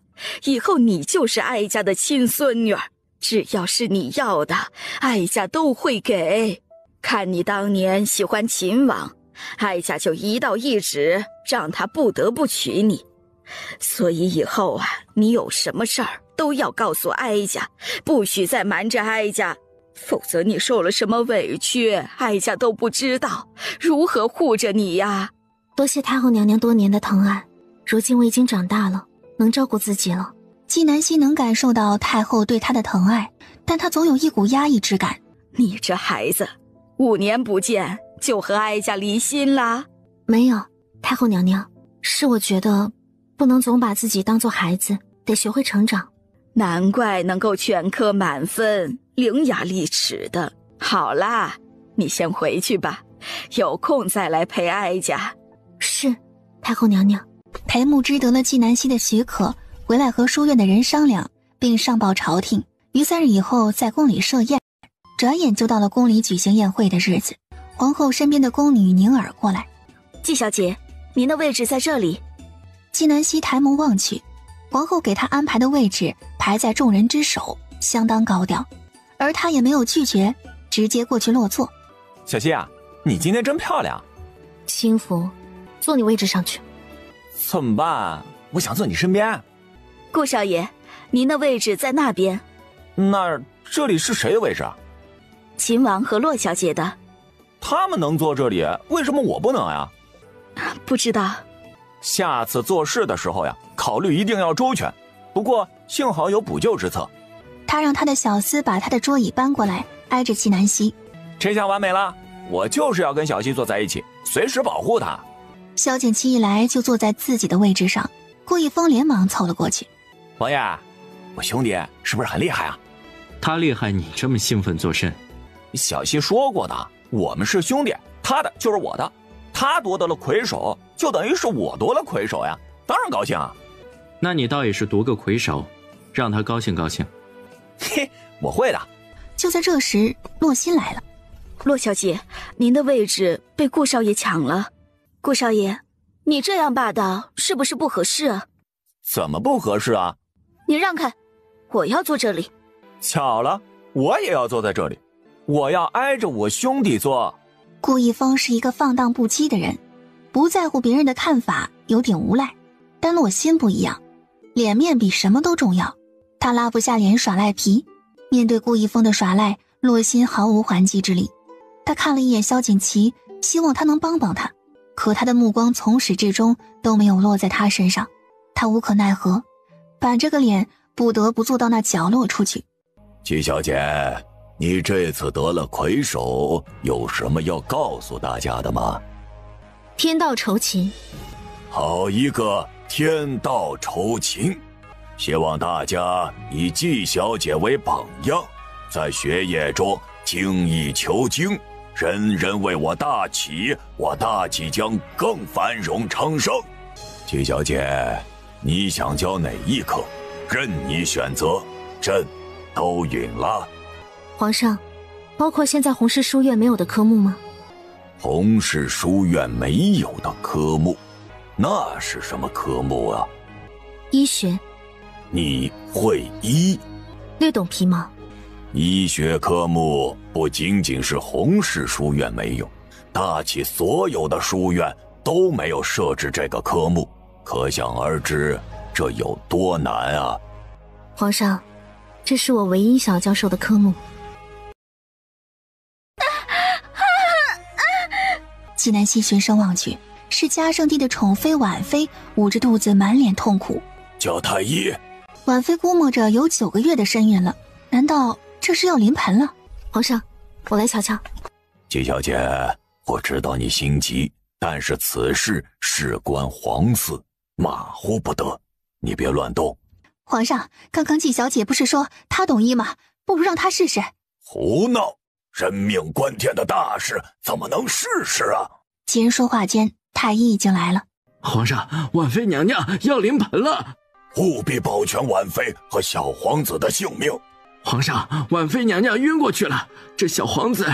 Speaker 7: 以后你就是哀家的亲孙女儿，只要是你要的，哀家都会给。看你当年喜欢秦王，哀家就一道懿旨，让他不得不娶你。所以以后啊，你有什么事儿都要告诉哀家，不许再瞒着哀家，否则你受了什么委屈，哀家都不知道，如何护着你呀？
Speaker 5: 多谢太后娘娘多年的疼爱，如今我已经长大了，能照顾自己了。
Speaker 1: 纪南希能感受到太后对她的疼爱，但她总有一股压抑之感。
Speaker 7: 你这孩子，5年不见就和哀家离心啦？
Speaker 5: 没有，太后娘娘，是我觉得不能总把自己当做孩子，得学会成长。
Speaker 7: 难怪能够全科满分，伶牙俐齿的。好啦，你先回去吧，有空再来陪哀家。
Speaker 5: 是，太后娘娘。
Speaker 1: 裴牧之得了纪南希的许可，回来和书院的人商量，并上报朝廷，于3日以后在宫里设宴。转眼就到了宫里举行宴会的日子。皇后身边的宫女宁儿过来，
Speaker 7: 纪小姐，您的位置在这里。
Speaker 1: 纪南希抬眸望去，皇后给她安排的位置排在众人之首，相当高调，而她也没有拒绝，直接过去落座。
Speaker 11: 小希啊，你今天真漂亮。
Speaker 5: 轻浮，坐你位置上去。
Speaker 11: 怎么办？我想坐你身边。
Speaker 7: 顾少爷，您的位置在那边。
Speaker 11: 那这里是谁的位置啊？
Speaker 7: 秦王和洛小姐的。
Speaker 11: 他们能坐这里，为什么我不能呀？
Speaker 7: 不知道。
Speaker 11: 下次做事的时候呀，考虑一定要周全。不过幸好有补救之策。
Speaker 1: 他让他的小厮把他的桌椅搬过来，挨着纪南希。
Speaker 11: 这下完美了，我就是要跟小希坐在一起，随时保护她。
Speaker 1: 萧景祺一来就坐在自己的位置上，顾一峰连忙凑了过去。
Speaker 11: 王爷，我兄弟是不是很厉害啊？
Speaker 4: 他厉害，你这么兴奋作甚？
Speaker 11: 小希说过的，我们是兄弟，他的就是我的，他夺得了魁首，就等于是我夺了魁首呀，当然高兴啊。
Speaker 4: 那你倒也是夺个魁首，让他高兴高兴。
Speaker 11: 嘿，我会的。
Speaker 1: 就在这时，洛心来了。
Speaker 7: 洛小姐，您的位置被顾少爷抢了。顾少爷，你这样霸道是不是不合适啊？
Speaker 11: 怎么不合适啊？
Speaker 7: 你让开，我要坐这里。
Speaker 11: 巧了，我也要坐在这里，我要挨着我兄弟坐。
Speaker 1: 顾一峰是一个放荡不羁的人，不在乎别人的看法，有点无赖。但洛心不一样，脸面比什么都重要，他拉不下脸耍赖皮。面对顾一峰的耍赖，洛心毫无还击之力。他看了一眼萧景祺，希望他能帮帮他，可他的目光从始至终都没有落在他身上。他无可奈何，板着个脸不得不坐到那角落出去。
Speaker 10: 纪小姐，你这次得了魁首，有什么要告诉大家的吗？
Speaker 5: 天道酬勤。
Speaker 10: 好一个天道酬勤！希望大家以纪小姐为榜样，在学业中精益求精，人人为我大齐，我大齐将更繁荣昌盛。纪小姐，你想教哪一科，任你选择，朕都允了。
Speaker 5: 皇上，包括现在弘氏书院没有的科目吗？
Speaker 10: 弘氏书院没有的科目，那是什么科目啊？
Speaker 5: 医学。
Speaker 10: 你会医？
Speaker 5: 略懂皮毛。
Speaker 10: 医学科目不仅仅是弘氏书院没有，大齐所有的书院都没有设置这个科目，可想而知这有多难啊！
Speaker 5: 皇上，这是我唯一想要教授的科目。
Speaker 1: 纪南希循声望去，是嘉圣帝的宠妃婉妃，捂着肚子满脸痛苦。
Speaker 10: 叫太医。
Speaker 1: 婉妃估摸着有9个月的身孕了，难道这是要临盆了？
Speaker 5: 皇上，我来瞧瞧。
Speaker 10: 纪小姐，我知道你心急，但是此事事关皇嗣，马虎不得，你别乱动。
Speaker 1: 皇上，刚刚纪小姐不是说她懂医吗？不如让她试试。
Speaker 10: 胡闹！人命关天的大事怎么能试试啊？
Speaker 1: 几人说话间，太医已经来了。
Speaker 4: 皇上，婉妃娘娘要临盆了，
Speaker 10: 务必保全婉妃和小皇子的性命。
Speaker 4: 皇上，婉妃娘娘晕过去了，这小皇子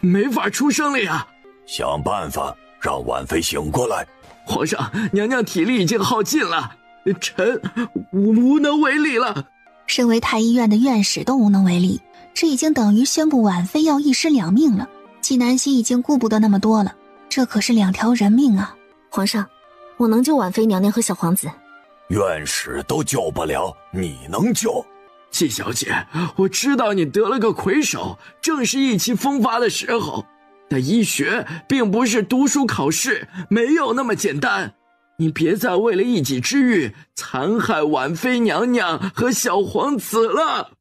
Speaker 4: 没法出生了呀！
Speaker 10: 想办法让婉妃醒过来。
Speaker 4: 皇上，娘娘体力已经耗尽了，臣无能为力了。
Speaker 1: 身为太医院的院士都无能为力，这已经等于宣布婉妃要一尸两命了。纪南希已经顾不得那么多了，这可是2条人命啊！
Speaker 5: 皇上，我能救婉妃娘娘和小皇子。
Speaker 10: 院士都救不了，你能救？
Speaker 4: 纪小姐，我知道你得了个魁首，正是意气风发的时候，但医学并不是读书考试，没有那么简单。你别再为了一己之欲残害婉妃娘娘和小皇子了。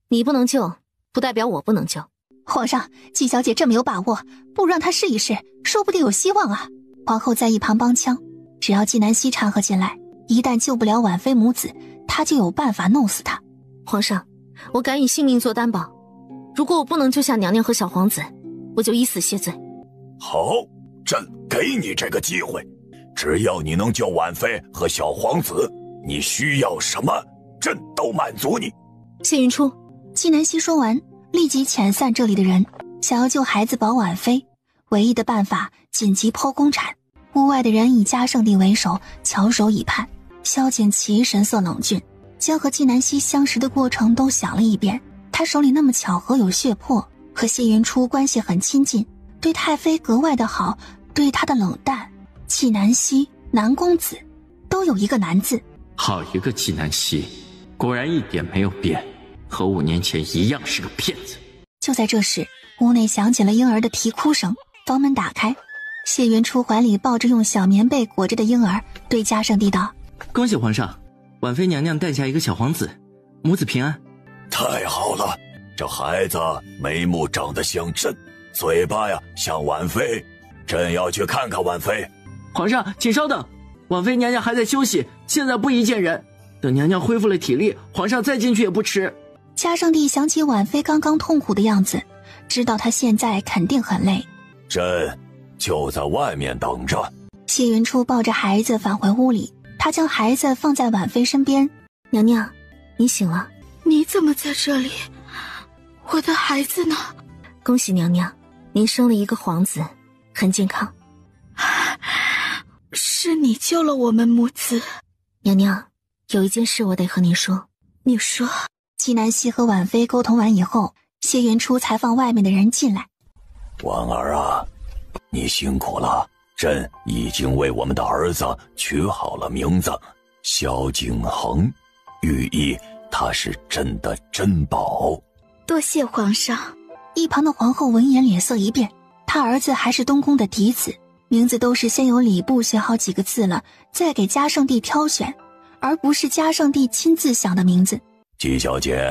Speaker 5: 你不能救，不代表我不能救。
Speaker 1: 皇上，纪小姐这么有把握，不如让她试一试，说不定有希望啊！皇后在一旁帮腔，只要纪南希掺和进来，一旦救不了婉妃母子，他就有办法弄死他。
Speaker 5: 皇上，我敢以性命做担保，如果我不能救下娘娘和小皇子，我就以死谢罪。
Speaker 10: 好，朕给你这个机会，只要你能救婉妃和小皇子，你需要什么，朕都满足你。
Speaker 5: 谢云初，
Speaker 1: 纪南希说完，立即遣散这里的人，想要救孩子保婉妃，唯一的办法紧急剖宫产。屋外的人以嘉圣帝为首，翘首以盼。萧景祺神色冷峻，将和纪南希相识的过程都想了一遍。他手里那么巧合有血魄，和谢云初关系很亲近，对太妃格外的好，对他的冷淡，纪南希、南公子都有一个南字。
Speaker 4: 好一个纪南希，果然一点没有变，和5年前一样是个骗子。
Speaker 1: 就在这时，屋内响起了婴儿的啼哭声，房门打开，谢云初怀里抱着用小棉被裹着的婴儿，对嘉圣帝道：
Speaker 2: 恭喜皇上，婉妃娘娘诞下一个小皇子，母子平安。
Speaker 10: 太好了，这孩子眉目长得像朕，嘴巴呀像婉妃，朕要去看看婉妃。
Speaker 2: 皇上请稍等，婉妃娘娘还在休息，现在不宜见人，等娘娘恢复了体力，皇上再进去也不迟。
Speaker 1: 嘉圣帝想起婉妃刚刚痛苦的样子，知道她现在肯定很累，
Speaker 10: 朕就在外面等着。
Speaker 1: 谢云初抱着孩子返回屋里，他将孩子放在婉妃身边。
Speaker 5: 娘娘，你醒了。
Speaker 7: 你怎么在这里？我的孩子呢？
Speaker 5: 恭喜娘娘，您生了一个皇子，很健康。
Speaker 7: 是你救了我们母子。
Speaker 5: 娘娘，有一件事我得和您说。
Speaker 7: 你说。
Speaker 1: 纪南希和婉妃沟通完以后，谢云初才放外面的人进来。
Speaker 10: 婉儿啊，你辛苦了，朕已经为我们的儿子取好了名字，萧景恒，寓意他是朕的珍宝。
Speaker 7: 多谢皇上。
Speaker 1: 一旁的皇后闻言脸色一变，她儿子还是东宫的嫡子，名字都是先由礼部写好几个字了，再给嘉圣帝挑选，而不是嘉圣帝亲自想的名字。
Speaker 10: 纪小姐，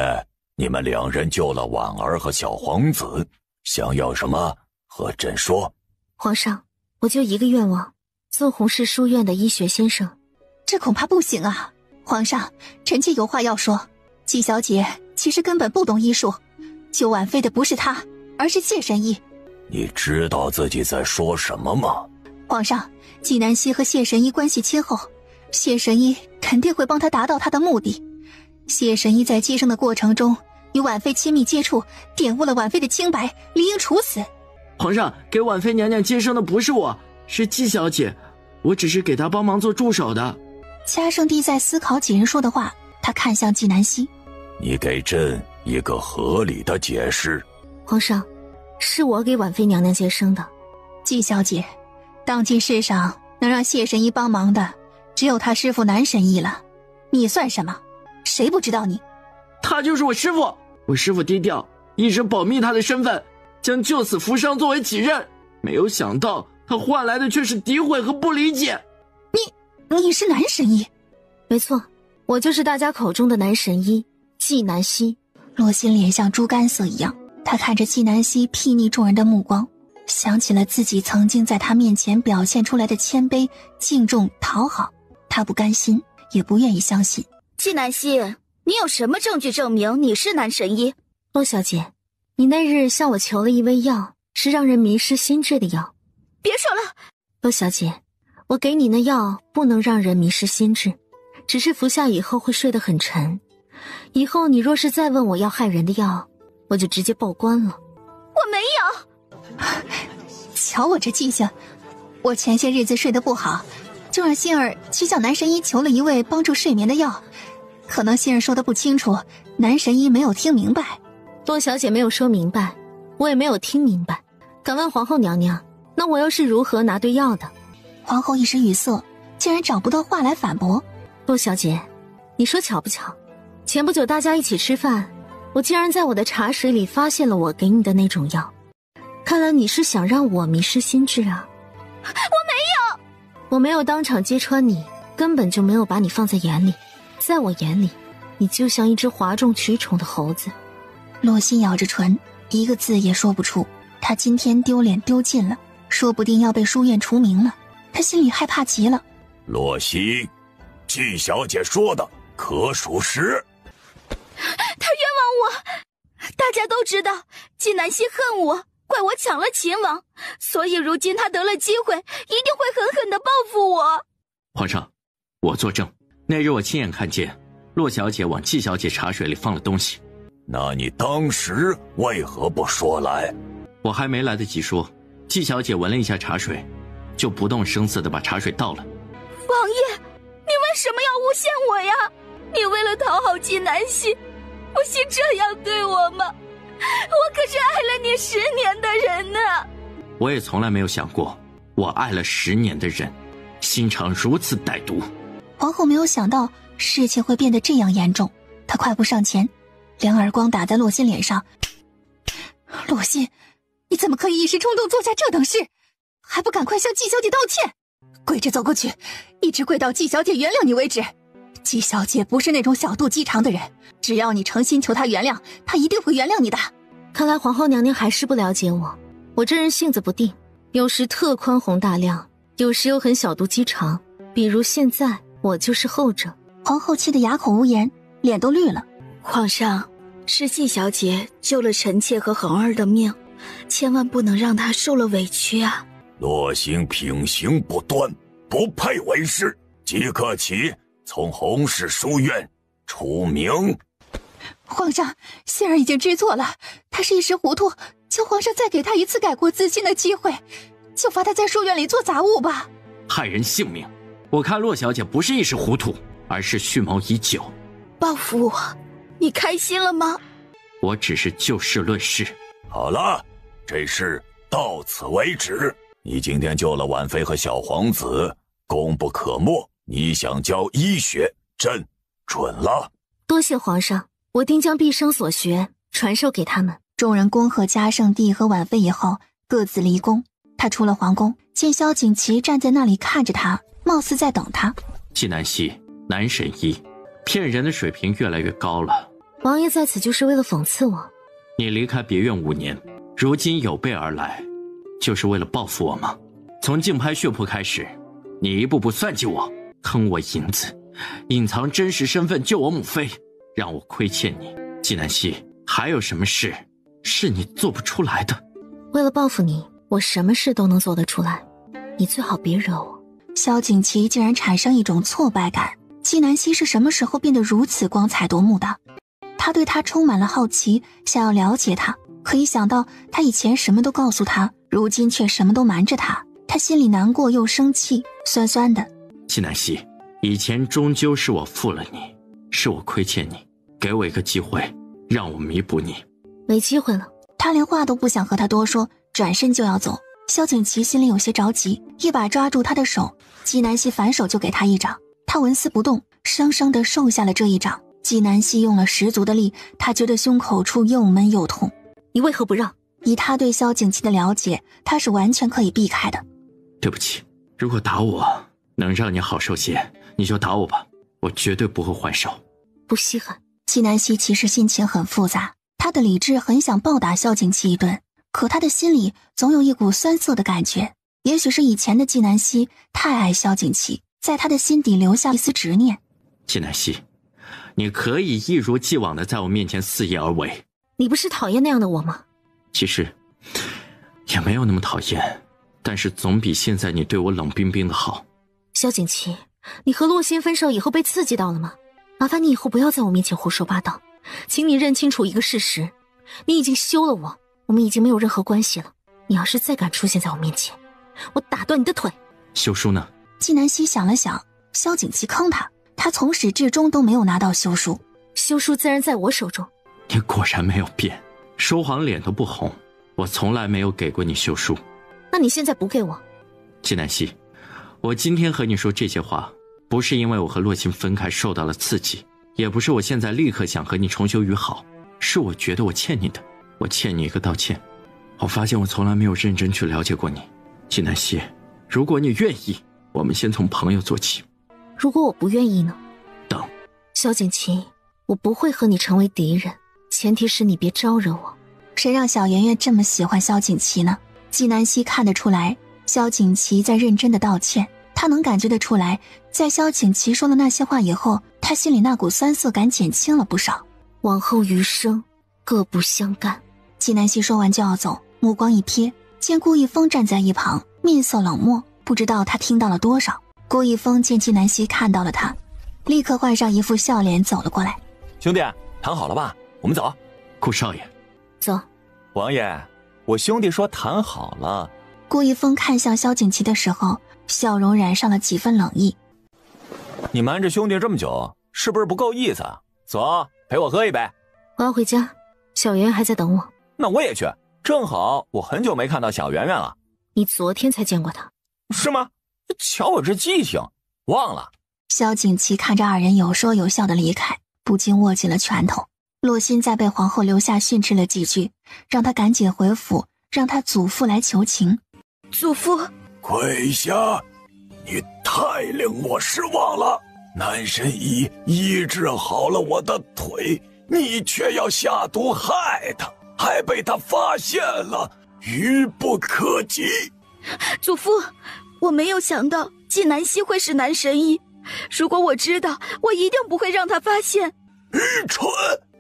Speaker 10: 你们2人救了婉儿和小皇子，想要什么和朕说。
Speaker 5: 皇上，我就一个愿望，做弘氏书院的医学先生。
Speaker 1: 这恐怕不行啊，皇上，臣妾有话要说。纪小姐其实根本不懂医术，救婉妃的不是她，而是谢神医。
Speaker 10: 你知道自己在说什么吗？
Speaker 1: 皇上，纪南希和谢神医关系亲厚，谢神医肯定会帮他达到他的目的。谢神医在接生的过程中与婉妃亲密接触，玷污了婉妃的清白，理应处死。
Speaker 2: 皇上，给婉妃娘娘接生的不是我，是纪小姐，我只是给她帮忙做助手的。
Speaker 1: 嘉圣帝在思考几人说的话，他看向纪南希。
Speaker 10: 你给朕一个合理的解释。
Speaker 5: 皇上，是我给婉妃娘娘接生的。
Speaker 1: 纪小姐，当今世上能让谢神医帮忙的只有他师父南神医了，你算什么？谁不知道你？
Speaker 2: 他就是我师父，我师父低调，一直保密他的身份，将救死扶伤作为己任，没有想到他换来的却是诋毁和不理解。
Speaker 1: 你是南神医？
Speaker 5: 没错，我就是大家口中的南神医纪南希。
Speaker 1: 洛心脸像猪肝色一样，他看着纪南希睥睨众人的目光，想起了自己曾经在他面前表现出来的谦卑、敬重、讨好，他不甘心，也不愿意相信。
Speaker 7: 纪南希，你有什么证据证明你是南神医？
Speaker 5: 洛小姐，你那日向我求了一味药，是让人迷失心智的药。
Speaker 7: 别说了。
Speaker 5: 洛小姐，我给你那药不能让人迷失心智，只是服下以后会睡得很沉。以后你若是再问我要害人的药，我就直接报官了。
Speaker 7: 我没有。
Speaker 1: 瞧我这记性，我前些日子睡得不好，就让杏儿去向南神医求了一味帮助睡眠的药，可能杏儿说的不清楚，南神医没有听明白。
Speaker 5: 洛小姐没有说明白，我也没有听明白。敢问皇后娘娘，那我又是如何拿对药的？
Speaker 1: 皇后一时语塞，竟然找不到话来反驳。
Speaker 5: 洛小姐，你说巧不巧？前不久大家一起吃饭，我竟然在我的茶水里发现了我给你的那种药。看来你是想让我迷失心智啊。
Speaker 7: 我没有。
Speaker 5: 我没有当场揭穿你，根本就没有把你放在眼里。在我眼里，你就像一只哗众取宠的猴子。
Speaker 1: 洛心咬着唇，一个字也说不出。他今天丢脸丢尽了，说不定要被书院除名了。他心里害怕极了。
Speaker 10: 洛心，季小姐说的可属实。
Speaker 7: 他冤枉我，大家都知道季南希恨我，怪我抢了秦王，所以如今他得了机会，一定会狠狠地报复我。
Speaker 4: 皇上，我作证，那日我亲眼看见洛小姐往季小姐茶水里放了东西。
Speaker 10: 那你当时为何不说来？
Speaker 4: 我还没来得及说，季小姐闻了一下茶水，就不动声色地把茶水倒了。
Speaker 7: 王爷，你为什么要诬陷我呀？你为了讨好季南希，不惜这样对我吗？我可是爱了你10年的人呢。
Speaker 4: 我也从来没有想过，我爱了10年的人，心肠如此歹毒。
Speaker 1: 皇后没有想到事情会变得这样严重，她快步上前2耳光打在洛心脸上。洛心，你怎么可以一时冲动做下这等事？还不赶快向季小姐道歉！跪着走过去，一直跪到季小姐原谅你为止。季小姐不是那种小肚鸡肠的人，只要你诚心求她原谅，她一定会原谅你的。
Speaker 5: 看来皇后娘娘还是不了解我，我这人性子不定，有时特宽宏大量，有时又很小肚鸡肠，比如现在我就是后者。
Speaker 1: 皇后气得哑口无言，脸都绿了。
Speaker 7: 皇上，是季小姐救了臣妾和恒儿的命，千万不能让她受了委屈啊。
Speaker 10: 洛心品行不端，不配为师，即刻起从弘氏书院除名。
Speaker 1: 皇上，杏儿已经知错了，她是一时糊涂，求皇上再给她一次改过自新的机会，就罚她在书院里做杂物吧。
Speaker 4: 害人性命，我看洛小姐不是一时糊涂，而是蓄谋已久。
Speaker 7: 报复我，你开心了吗？
Speaker 4: 我只是就事论事。
Speaker 10: 好了，这事到此为止。你今天救了婉妃和小皇子，功不可没。你想教医学，朕准了。
Speaker 5: 多谢皇上，我定将毕生所学传授给他们。
Speaker 1: 众人恭贺嘉圣帝和婉妃以后，各自离宫。他出了皇宫，见萧景祺站在那里看着他，貌似在等他。
Speaker 4: 季南希，难审议，骗人的水平越来越高了。
Speaker 5: 王爷在此就是为了讽刺我。
Speaker 4: 你离开别院5年，如今有备而来，就是为了报复我吗？从竞拍血铺开始，你一步步算计我，坑我银子，隐藏真实身份救我母妃，让我亏欠你。季南希，还有什么事是你做不出来的？
Speaker 5: 为了报复你，我什么事都能做得出来，你最好别惹我。
Speaker 1: 萧景祺竟然产生一种挫败感，季南希是什么时候变得如此光彩夺目的？他对他充满了好奇，想要了解他，可一想到他以前什么都告诉他，如今却什么都瞒着他，他心里难过又生气，酸酸的。
Speaker 4: 季南希，以前终究是我负了你，是我亏欠你，给我一个机会，让我弥补你。
Speaker 5: 没机会了。
Speaker 1: 他连话都不想和他多说，转身就要走。萧景祺心里有些着急，一把抓住他的手，季南希反手就给他一掌，他纹丝不动，生生地受下了这一掌。季南希用了十足的力，他觉得胸口处又闷又痛。
Speaker 5: 你为何不让？
Speaker 1: 以他对萧景祺的了解，他是完全可以避开的。
Speaker 4: 对不起，如果打我能让你好受些，你就打我吧，我绝对不会还手。
Speaker 5: 不稀罕。
Speaker 1: 季南希其实心情很复杂，他的理智很想暴打萧景祺一顿，可他的心里总有一股酸涩的感觉。也许是以前的季南希太爱萧景祺，在他的心底留下一丝执念。
Speaker 4: 季南希，你可以一如既往的在我面前肆意而为。
Speaker 5: 你不是讨厌那样的我吗？
Speaker 4: 其实也没有那么讨厌，但是总比现在你对我冷冰冰的好。
Speaker 5: 萧景祺，你和洛心分手以后被刺激到了吗？麻烦你以后不要在我面前胡说八道，请你认清楚一个事实，你已经休了我，我们已经没有任何关系了。你要是再敢出现在我面前，我打断你的腿。
Speaker 4: 休书呢？
Speaker 1: 季南希想了想，萧景祺坑他，他从始至终都没有拿到休书。
Speaker 5: 休书自然在我手中。
Speaker 4: 你果然没有变，说谎脸都不红，我从来没有给过你休书。
Speaker 5: 那你现在不给我？
Speaker 4: 季南希，我今天和你说这些话，不是因为我和洛心分开受到了刺激，也不是我现在立刻想和你重修于好，是我觉得我欠你的，我欠你一个道歉。我发现我从来没有认真去了解过你。季南希，如果你愿意，我们先从朋友做起。
Speaker 5: 如果我不愿意呢？
Speaker 4: 等。
Speaker 5: 萧景祺，我不会和你成为敌人，前提是你别招惹我。
Speaker 1: 谁让小圆圆这么喜欢萧景祺呢？季南希看得出来，萧景祺在认真的道歉，他他能感觉得出来，在萧景琦说了那些话以后，他心里那股酸涩感减轻了不少。
Speaker 5: 往后余生，各不相干。
Speaker 1: 纪南希说完就要走，目光一瞥，见顾一峰站在一旁，面色冷漠，不知道他听到了多少。顾一峰见纪南希看到了他，立刻换上一副笑脸走了过来。
Speaker 11: 兄弟，谈好了吧？我们走。
Speaker 4: 顾少爷，
Speaker 5: 走。
Speaker 11: 王爷，我兄弟说谈好了。
Speaker 1: 顾一峰看向萧景琦的时候，笑容染上了几分冷意。
Speaker 11: 你瞒着兄弟这么久，是不是不够意思？走，陪我喝一杯。
Speaker 5: 我要回家，小圆圆还在等我。
Speaker 11: 那我也去，正好我很久没看到小圆圆了。
Speaker 5: 你昨天才见过她。
Speaker 11: 是吗？瞧我这记性，忘了。
Speaker 1: 萧景琦看着二人有说有笑的离开，不禁握紧了拳头。洛心在被皇后留下训斥了几句，让他赶紧回府，让他祖父来求情。
Speaker 7: 祖父，
Speaker 10: 跪下！你太令我失望了。男神医医治好了我的腿，你却要下毒害他，还被他发现了，愚不可及。
Speaker 7: 祖父，我没有想到纪南希会是男神医，如果我知道，我一定不会让他发现。
Speaker 10: 愚蠢！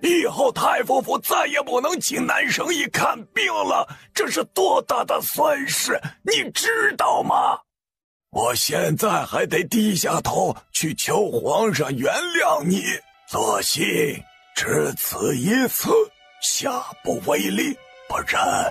Speaker 10: 以后太傅府再也不能请男神医看病了，这是多大的损失，你知道吗？我现在还得低下头去求皇上原谅你，索性只此一次，下不为例，不然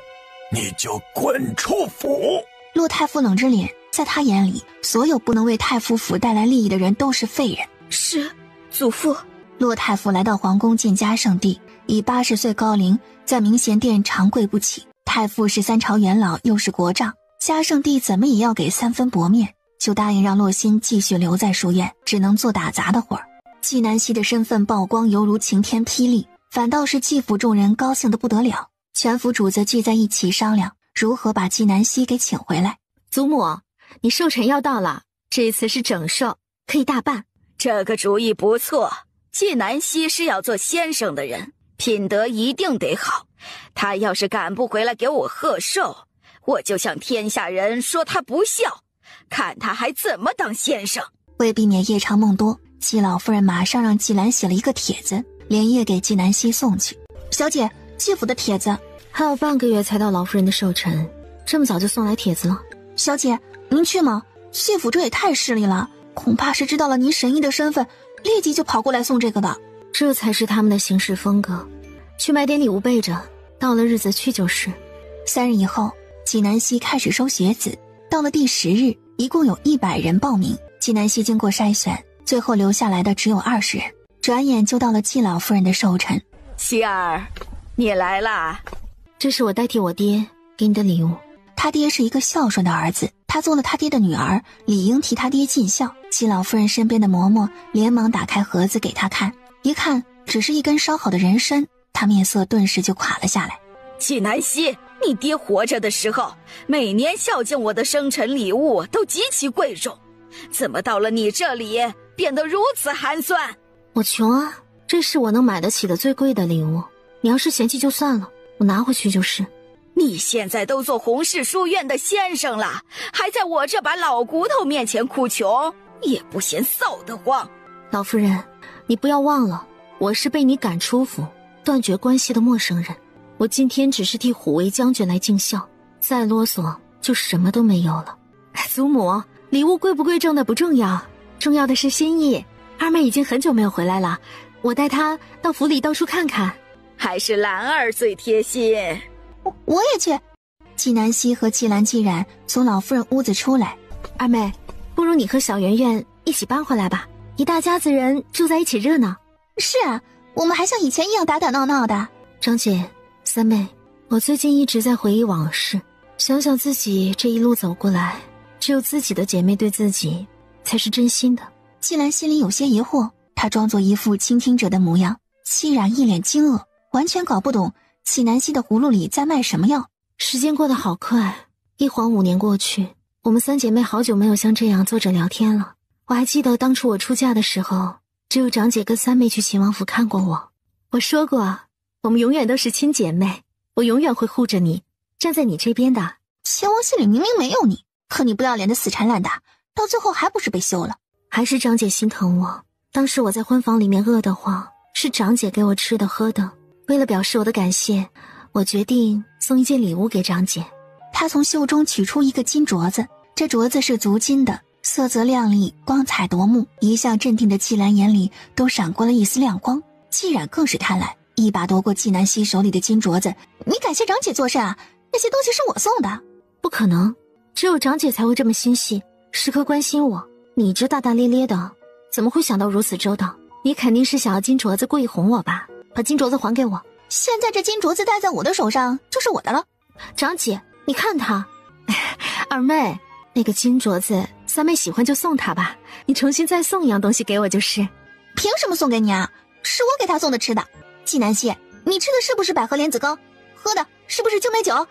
Speaker 10: 你就滚出府。
Speaker 1: 洛太傅冷着脸，在他眼里，所有不能为太傅府带来利益的人都是废人。
Speaker 7: 是，祖父。
Speaker 1: 洛太傅来到皇宫见嘉圣帝，以80岁高龄，在明贤殿长跪不起。太傅是3朝元老，又是国丈，嘉圣帝怎么也要给3分薄面，就答应让洛心继续留在书院，只能做打杂的活儿。纪南希的身份曝光，犹如晴天霹雳，反倒是纪府众人高兴得不得了，全府主子聚在一起商量如何把纪南希给请回来。
Speaker 5: 祖母，你寿辰要到了，这次是整寿，可以大办。
Speaker 7: 这个主意不错。纪南希是要做先生的人，品德一定得好。他要是赶不回来给我贺寿，我就向天下人说他不孝，看他还怎么当先生。
Speaker 1: 为避免夜长梦多，纪老夫人马上让纪兰写了一个帖子，连夜给纪南希送去。小姐，纪府的帖子。
Speaker 5: 还有半个月才到老夫人的寿辰，这么早就送来帖子了。
Speaker 1: 小姐，您去吗？纪府这也太势利了，恐怕是知道了您神医的身份，立即就跑过来送这个的。
Speaker 5: 这才是他们的行事风格。去买点礼物备着，到了日子去就是。
Speaker 1: 3日以后，纪南希开始收学子，到了第10日，一共有100人报名。纪南希经过筛选，最后留下来的只有20人。转眼就到了纪老夫人的寿辰。
Speaker 7: 希儿，你来啦！
Speaker 5: 这是我代替我爹给你的礼物。
Speaker 1: 他爹是一个孝顺的儿子，他做了他爹的女儿，理应替他爹尽孝。纪老夫人身边的嬷嬷连忙打开盒子给他看，一看只是一根烧好的人参，他面色顿时就垮了下来。
Speaker 7: 纪南希，你爹活着的时候，每年孝敬我的生辰礼物都极其贵重，怎么到了你这里变得如此寒酸？
Speaker 5: 我穷啊，这是我能买得起的最贵的礼物，你要是嫌弃就算了，我拿回去就是。
Speaker 7: 你现在都做洪氏书院的先生了，还在我这把老骨头面前哭穷，也不嫌臊得慌。
Speaker 5: 老夫人，你不要忘了，我是被你赶出府断绝关系的陌生人，我今天只是替虎威将军来尽孝，再啰嗦就什么都没有了。祖母，礼物贵不贵重的不重要，重要的是心意。二妹已经很久没有回来了，我带她到府里到处看看。
Speaker 7: 还是兰儿最贴心。
Speaker 1: 我也去。纪南希和纪兰、纪冉从老夫人屋子出来。
Speaker 5: 二妹，不如你和小圆圆一起搬回来吧，一大家子人住在一起热闹。
Speaker 1: 是啊，我们还像以前一样打打闹闹的。
Speaker 5: 张姐，三妹，我最近一直在回忆往事，想想自己这一路走过来，只有自己的姐妹对自己才是真心的。
Speaker 1: 纪兰心里有些疑惑，她装作一副倾听者的模样。戚冉一脸惊愕，完全搞不懂纪南希的葫芦里在卖什么药。
Speaker 5: 时间过得好快，一晃5年过去，我们3姐妹好久没有像这样坐着聊天了。我还记得当初我出嫁的时候，只有长姐跟三妹去秦王府看过我。我说过，我们永远都是亲姐妹，我永远会护着你，站在你这边的。
Speaker 1: 秦王心里明明没有你，可你不要脸的死缠烂打，到最后还不是被休了？
Speaker 5: 还是长姐心疼我。当时我在婚房里面饿得慌，是长姐给我吃的喝的。为了表示我的感谢，我决定送一件礼物给长姐。
Speaker 1: 她从袖中取出一个金镯子，这镯子是足金的，色泽亮丽，光彩夺目。一向镇定的季兰眼里都闪过了一丝亮光。季冉更是贪婪，一把夺过季南希手里的金镯子。你感谢长姐做甚啊？那些东西是我送的。
Speaker 5: 不可能，只有长姐才会这么心细，时刻关心我。你这大大咧咧的，怎么会想到如此周到？你肯定是想要金镯子故意哄我吧？把金镯子还给我。
Speaker 1: 现在这金镯子戴在我的手上就是我的了。
Speaker 5: 长姐，你看它。二妹，那个金镯子三妹喜欢就送她吧，你重新再送一样东西给我就是。
Speaker 1: 凭什么送给你啊？是我给她送的吃的。季南希，你吃的是不是百合莲子羹？喝的是不是青梅酒？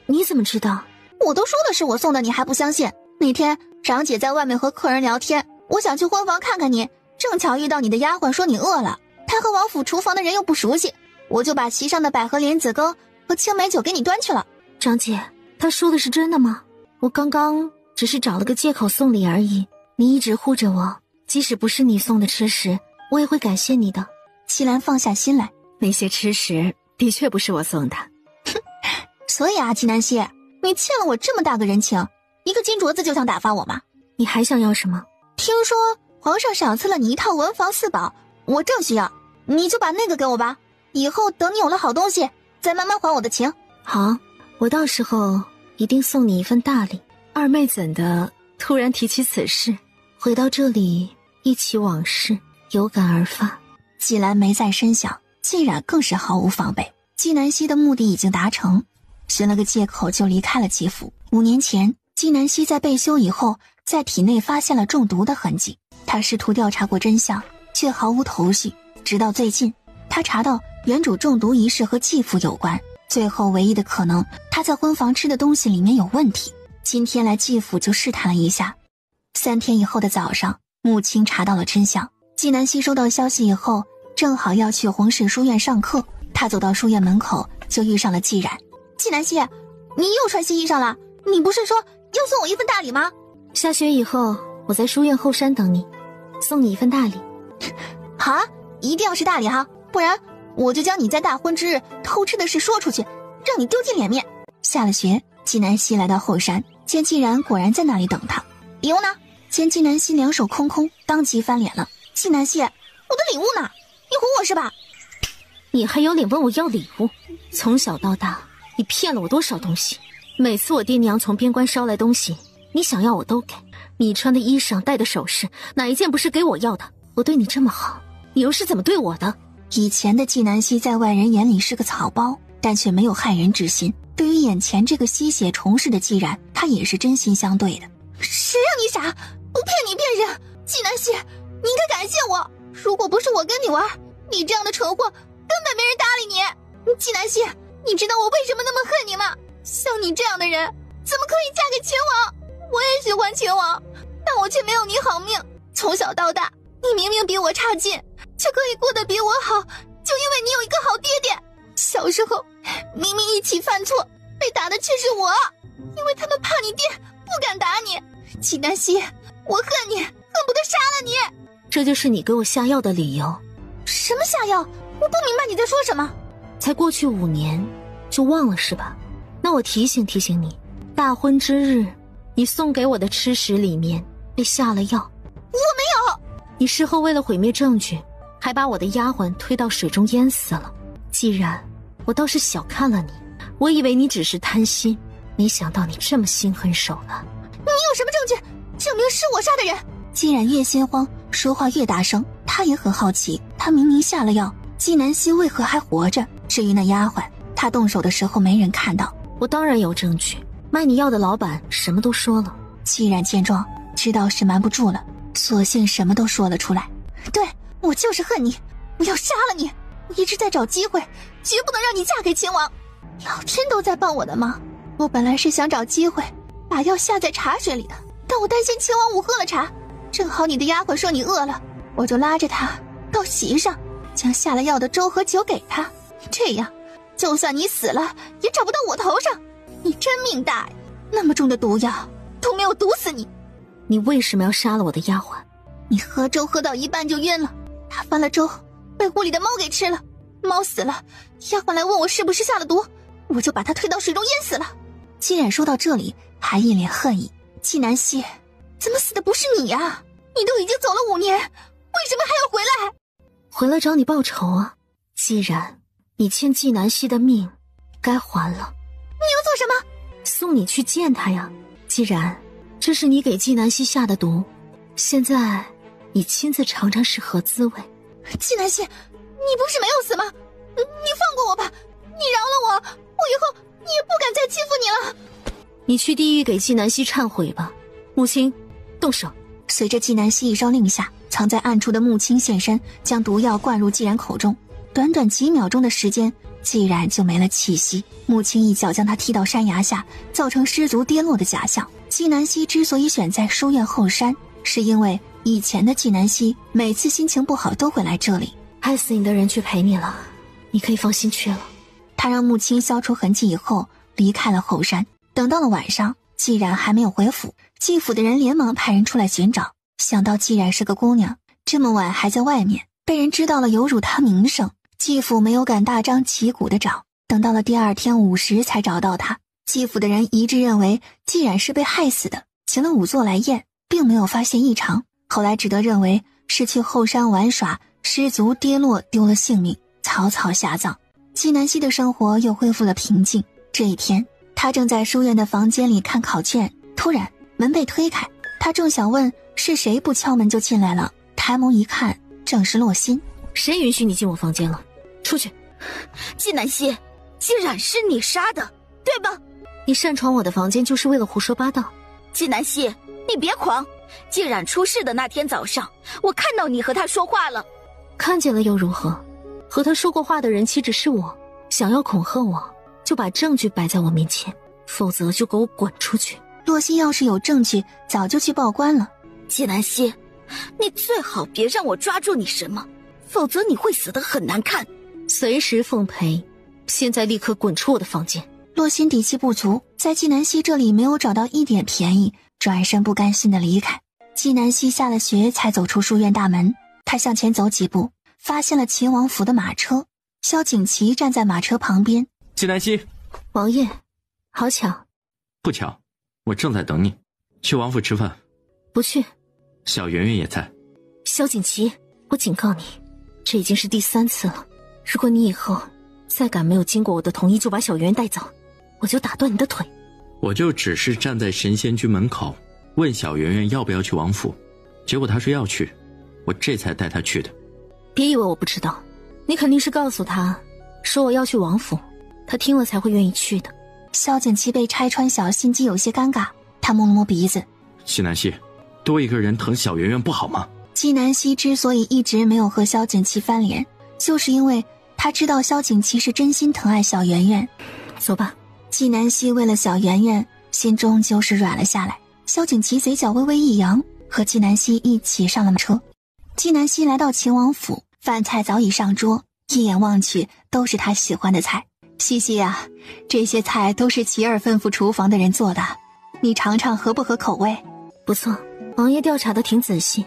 Speaker 5: 你怎么知道？
Speaker 1: 我都说的是我送的，你还不相信？那天长姐在外面和客人聊天，我想去婚房看看你，正巧遇到你的丫鬟说你饿了，她和王府厨房的人又不熟悉，我就把席上的百合莲子羹和青梅酒给你端去了。
Speaker 5: 长姐，她说的是真的吗？我刚刚只是找了个借口送礼而已，你一直护着我，即使不是你送的吃食，我也会感谢你的。
Speaker 1: 齐兰放下心来，
Speaker 9: 那些吃食的确不是我送的。
Speaker 1: 所以啊，季南希，你欠了我这么大个人情，一个金镯子就想打发我吗？
Speaker 5: 你还想要什么？
Speaker 1: 听说皇上赏赐了你一套文房四宝，我正需要，你就把那个给我吧，以后等你有了好东西再慢慢还我的情。
Speaker 5: 好，我到时候一定送你一份大礼。
Speaker 9: 二妹怎的突然提起此事？
Speaker 5: 回到这里忆起往事，有感而发。
Speaker 1: 季兰没再深想，季冉更是毫无防备。季南希的目的已经达成，寻了个借口就离开了季府。5年前，季南希在被休以后，在体内发现了中毒的痕迹。他试图调查过真相，却毫无头绪。直到最近，他查到原主中毒一事和继父有关，最后唯一的可能，他在婚房吃的东西里面有问题。今天来继府就试探了一下。3天以后的早上，母亲查到了真相。季南希收到消息以后，正好要去弘氏书院上课。他走到书院门口，就遇上了季冉。季南希，你又穿新衣裳了？你不是说要送我一份大礼吗？
Speaker 5: 下学以后，我在书院后山等你，送你一份大礼。
Speaker 1: 好啊，一定要是大礼哈，不然我就将你在大婚之日偷吃的事说出去，让你丢尽脸面。下了学，季南希来到后山，见季冉果然在那里等他。礼物呢？见季南希两手空空，当即翻脸了。季南希，我的礼物呢？你哄我是吧？
Speaker 5: 你还有脸问我要礼物？从小到大，你骗了我多少东西？每次我爹娘从边关捎来东西，你想要我都给。你穿的衣裳、戴的首饰，哪一件不是给我要的？我对你这么好，你又是怎么对我的？
Speaker 1: 以前的季南希在外人眼里是个草包，但却没有害人之心。对于眼前这个吸血虫似的季冉，他也是真心相对的。谁让你傻？不骗你骗人！季南希，你应该感谢我。如果不是我跟你玩，你这样的蠢货根本没人搭理你。季南希，你知道我为什么那么恨你吗？像你这样的人，怎么可以嫁给秦王？我也喜欢秦王，但我却没有你好命。从小到大，你明明比我差劲，却可以过得比我好，就因为你有一个好爹爹。小时候明明一起犯错，被打的却是我，因为他们怕你爹，不敢打你。季南希，我恨你，恨不得杀了你。
Speaker 5: 这就是你给我下药的理由？
Speaker 1: 什么下药？我不明白你在说什么。
Speaker 5: 才过去5年，就忘了是吧？那我提醒提醒你，大婚之日，你送给我的吃食里面被下了药。
Speaker 1: 我没有。
Speaker 5: 你事后为了毁灭证据，还把我的丫鬟推到水中淹死了。既然我倒是小看了你，我以为你只是贪心，没想到你这么心狠手辣。
Speaker 1: 你有什么证据证明是我杀的人？季冉越心慌，说话越大声。他也很好奇，他明明下了药，季南希为何还活着？至于那丫鬟，他动手的时候没人看到。
Speaker 5: 我当然有证据，卖你药的老板什么都说了。
Speaker 1: 季冉见状，知道是瞒不住了，索性什么都说了出来。对，我就是恨你，我要杀了你。我一直在找机会，绝不能让你嫁给秦王。老天都在帮我的忙。我本来是想找机会把药下在茶水里的，但我担心秦王午喝了茶，正好你的丫鬟说你饿了，我就拉着他到席上，将下了药的粥和酒给他。这样就算你死了也找不到我头上。你真命大呀，那么重的毒药都没有毒死你。
Speaker 5: 你为什么要杀了我的丫鬟？
Speaker 1: 你喝粥喝到一半就晕了，他翻了粥，被屋里的猫给吃了，猫死了，丫鬟来问我是不是下了毒，我就把他推到水中淹死了。季冉说到这里还一脸恨意，季南希，怎么死的不是你呀？你都已经走了5年，为什么还要回来？
Speaker 5: 回来找你报仇啊！既然你欠季南希的命，该还了。
Speaker 1: 你要做什么？
Speaker 5: 送你去见他呀。既然这是你给季南希下的毒，现在你亲自尝尝是何滋味。
Speaker 1: 季南希，你不是没有死吗？你放过我吧，你饶了我，我以后也不敢再欺负你了。
Speaker 5: 你去地狱给季南希忏悔吧。母亲，动手。
Speaker 1: 随着季南希一声令下，藏在暗处的木青现身，将毒药灌入季冉口中。短短几秒钟的时间，季冉就没了气息。木青一脚将他踢到山崖下，造成失足跌落的假象。季南希之所以选在书院后山，是因为以前的季南希每次心情不好都会来这里。
Speaker 5: 害死你的人去陪你了，你可以放心去了。
Speaker 1: 他让木青消除痕迹以后，离开了后山。等到了晚上，季冉还没有回府，季府的人连忙派人出来寻找。想到季冉是个姑娘，这么晚还在外面，被人知道了有辱她名声，季府没有敢大张旗鼓的找。等到了第二天午时才找到她。季府的人一致认为季冉是被害死的，请了仵作来验，并没有发现异常。后来只得认为是去后山玩耍，失足跌落丢了性命，草草下葬。季南希的生活又恢复了平静。这一天，他正在书院的房间里看考卷，突然门被推开，他正想问是谁，不敲门就进来了。抬眸一看，正是洛心。
Speaker 5: 谁允许你进我房间了？出去！
Speaker 7: 季南希，季冉是你杀的，对吧？
Speaker 5: 你擅闯我的房间就是为了胡说八道。
Speaker 7: 季南希，你别狂！季冉出事的那天早上，我看到你和他说话了。
Speaker 5: 看见了又如何？和他说过话的人岂止是我？想要恐吓我，就把证据摆在我面前，否则就给我滚出去。
Speaker 1: 洛心要是有证据，早就去报官了。
Speaker 7: 季南希，你最好别让我抓住你什么，否则你会死得很难看。
Speaker 5: 随时奉陪，现在立刻滚出我的房间。
Speaker 1: 洛心底气不足，在季南希这里没有找到一点便宜，转身不甘心的离开。季南希下了学才走出书院大门，他向前走几步，发现了秦王府的马车。萧景琦站在马车旁边。
Speaker 4: 季南希，
Speaker 5: 王爷，好巧。
Speaker 4: 不巧，我正在等你。去王府吃饭。
Speaker 5: 不去。
Speaker 4: 小圆圆也在。
Speaker 5: 萧景琦，我警告你，这已经是第3次了。如果你以后再敢没有经过我的同意就把小圆圆带走，我就打断你的腿。
Speaker 4: 我就只是站在神仙居门口，问小圆圆要不要去王府，结果她说要去，我这才带她去的。
Speaker 5: 别以为我不知道，你肯定是告诉他说我要去王府，他听了才会愿意去的。
Speaker 1: 萧景琦被拆穿小心机有些尴尬，他摸了摸鼻子。
Speaker 4: 季南希，多一个人疼小圆圆不好吗？
Speaker 1: 季南希之所以一直没有和萧景琦翻脸，就是因为他知道萧景琦是真心疼爱小圆圆。
Speaker 5: 走吧。
Speaker 1: 季南希为了小圆圆，心终究是软了下来。萧景琦嘴角微微一扬，和季南希一起上了马车。季南希来到秦王府，饭菜早已上桌，一眼望去都是他喜欢的菜。西西啊，这些菜都是齐儿吩咐厨房的人做的，你尝尝合不合口味？
Speaker 5: 不错，王爷调查的挺仔细。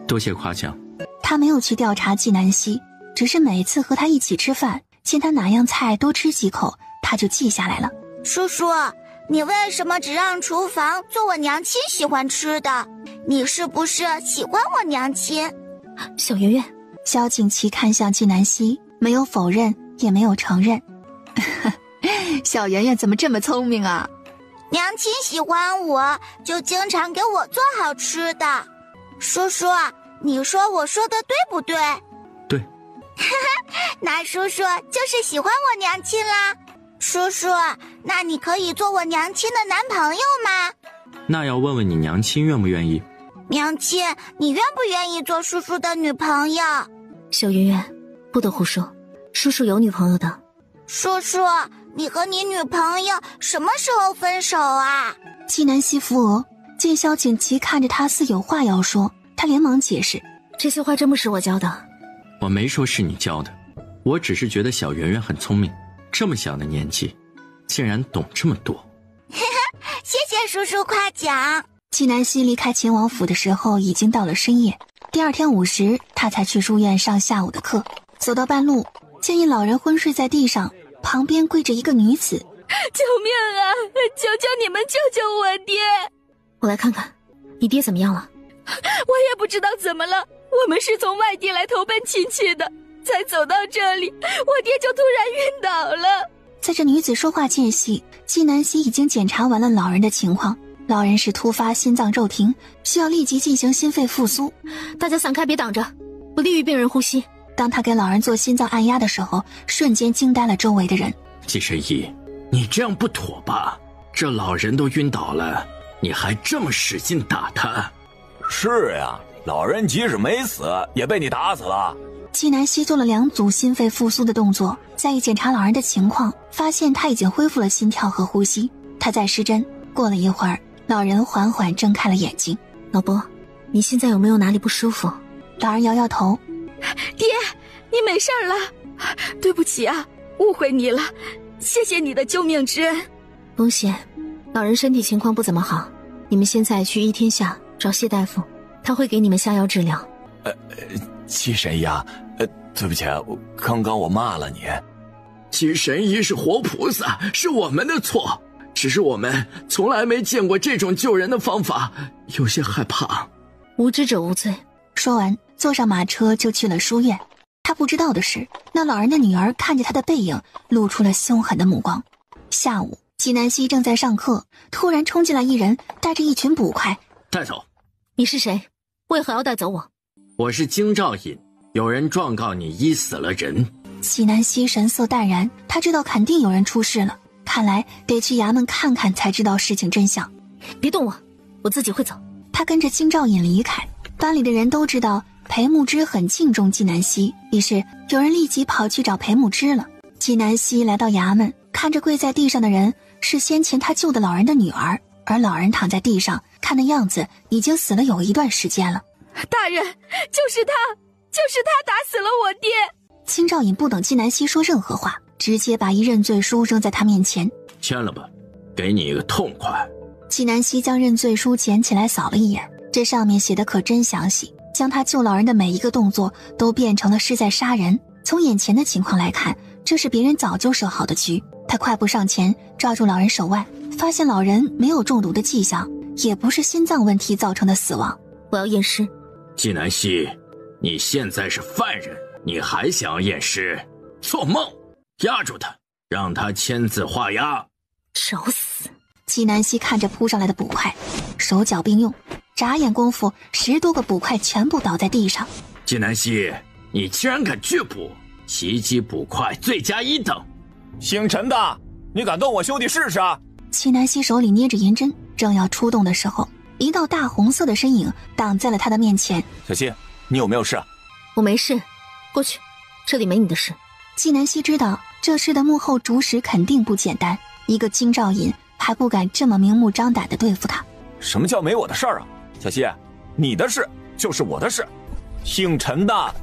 Speaker 4: 多谢夸奖。
Speaker 1: 他没有去调查季南希，只是每次和他一起吃饭，见他哪样菜多吃几口，他就记下来了。
Speaker 6: 叔叔，你为什么只让厨房做我娘亲喜欢吃的？你是不是喜欢我娘亲？
Speaker 5: 小圆圆。
Speaker 1: 萧景琦看向季南希，没有否认，也没有承认。小圆圆怎么这么聪明啊？
Speaker 6: 娘亲喜欢我，就经常给我做好吃的。叔叔，你说我说的对不对？
Speaker 4: 对。
Speaker 6: 那叔叔就是喜欢我娘亲啦。叔叔，那你可以做我娘亲的男朋友吗？
Speaker 4: 那要问问你娘亲愿不愿意。
Speaker 6: 娘亲，你愿不愿意做叔叔的女朋友？
Speaker 5: 小圆圆，不得胡说，叔叔有女朋友的。
Speaker 6: 叔叔，你和你女朋友什么时候分手啊？
Speaker 1: 季南希扶额，见萧景琦看着他似有话要说，他连忙解释，
Speaker 5: 这些话真不是我教的。
Speaker 4: 我没说是你教的，我只是觉得小圆圆很聪明，这么小的年纪竟然懂这么多。
Speaker 6: 谢谢叔叔夸奖。
Speaker 1: 纪南希离开秦王府的时候已经到了深夜，第二天午时，他才去书院上下午的课。走到半路，见一老人昏睡在地上，旁边跪着一个女子。
Speaker 7: 救命啊！求求你们救救我爹！
Speaker 5: 我来看看，你爹怎么样了？
Speaker 7: 我也不知道怎么了，我们是从外地来投奔亲戚的，才走到这里，我爹就突然晕倒了。
Speaker 1: 在这女子说话间隙，纪南希已经检查完了老人的情况。老人是突发心脏骤停，需要立即进行心肺复苏。
Speaker 5: 大家散开，别挡着，不利于病人呼吸。
Speaker 1: 当他给老人做心脏按压的时候，瞬间惊呆了周围的人。
Speaker 4: 季神医，你这样不妥吧？这老人都晕倒了，你还这么使劲打他？
Speaker 3: 是呀，老人即使没死，也被你打死了。
Speaker 1: 纪南希做了2组心肺复苏的动作，再一检查老人的情况，发现他已经恢复了心跳和呼吸。他再施针，过了一会儿，老人缓缓睁开了眼睛。
Speaker 5: 老伯，你现在有没有哪里不舒服？
Speaker 1: 老人摇摇头。
Speaker 7: 爹，你没事了？对不起啊，误会你了，谢谢你的救命之恩。
Speaker 5: 不用谢，老人身体情况不怎么好，你们现在去一天下找谢大夫，他会给你们下药治疗。
Speaker 3: 季神医啊，对不起，刚刚我骂了你。
Speaker 4: 季神医是活菩萨，是我们的错，只是我们从来没见过这种救人的方法，有些害怕。
Speaker 5: 无知者无罪。
Speaker 1: 说完，坐上马车就去了书院。他不知道的是，那老人的女儿看着他的背影，露出了凶狠的目光。下午，纪南希正在上课，突然冲进来一人，带着一群捕快。
Speaker 4: 带走。
Speaker 5: 你是谁？为何要带走我？
Speaker 4: 我是京兆尹，有人状告你医死了人。
Speaker 1: 纪南希神色淡然，他知道肯定有人出事了，看来得去衙门看看才知道事情真相。
Speaker 5: 别动我，我自己会走。
Speaker 1: 他跟着京兆尹离开。班里的人都知道裴慕之很敬重纪南希，于是有人立即跑去找裴慕之了。纪南希来到衙门，看着跪在地上的人是先前他救的老人的女儿，而老人躺在地上，看的样子已经死了有一段时间了。
Speaker 7: 大人，就是他打死了我爹。
Speaker 1: 京兆尹不等纪南希说任何话，直接把一认罪书扔在他面前。
Speaker 4: 签了吧，给你一个痛快。
Speaker 1: 纪南希将认罪书捡起来扫了一眼，这上面写的可真详细，将他救老人的每一个动作都变成了是在杀人。从眼前的情况来看，这是别人早就设好的局。他快步上前抓住老人手腕，发现老人没有中毒的迹象，也不是心脏问题造成的死亡。
Speaker 5: 我要验尸。
Speaker 4: 纪南希，你现在是犯人，你还想要验尸？做梦！压住他，让他签字画押。
Speaker 5: 找死！
Speaker 1: 纪南希看着扑上来的捕快，手脚并用，眨眼功夫10多个捕快全部倒在地上。
Speaker 4: 纪南希，你竟然敢拒捕，袭击捕快罪加1等。
Speaker 3: 姓陈的，你敢动我兄弟试试？
Speaker 1: 纪南希手里捏着银针，正要出动的时候，一道大红色的身影挡在了他的面前。
Speaker 3: 小希，你有没有事？
Speaker 5: 我没事，过去，这里没你的事。
Speaker 1: 纪南希知道这事的幕后主使肯定不简单，一个京兆尹还不敢这么明目张胆地对付他。
Speaker 3: 什么叫没我的事儿啊？小希，你的事就是我的事。姓陈的，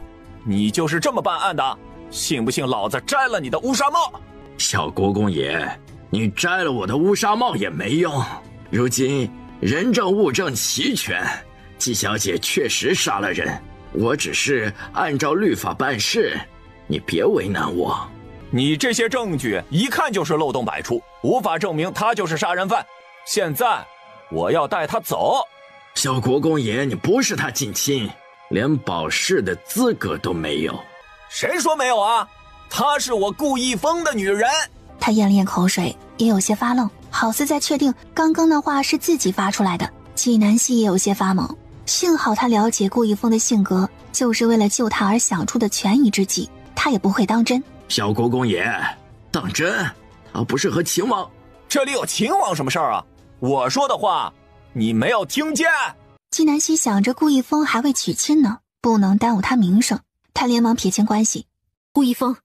Speaker 3: 你就是这么办案的？信不信老子摘了你的乌纱帽？
Speaker 4: 小国公爷，你摘了我的乌纱帽也没用。如今人证物证齐全，季小姐确实杀了人，我只是按照律法办事，你别为难我。
Speaker 3: 你这些证据一看就是漏洞百出，无法证明他就是杀人犯。现在我要带他走。
Speaker 4: 小国公爷，你不是他近亲，连保释的资格都没有。
Speaker 3: 谁说没有啊？她是我顾一峰的女人。
Speaker 1: 他咽了咽口水，也有些发愣，好似在确定刚刚那话是自己发出来的。纪南希也有些发懵，幸好他了解顾一峰的性格，就是为了救他而想出的权宜之计，他也不会当真。
Speaker 4: 小国公爷，当真？他不是和秦王？
Speaker 3: 这里有秦王什么事儿啊？我说的话你没有听见？
Speaker 1: 纪南希想着顾一峰还未娶亲呢，不能耽误他名声，他连忙撇清关系。
Speaker 5: 顾一峰，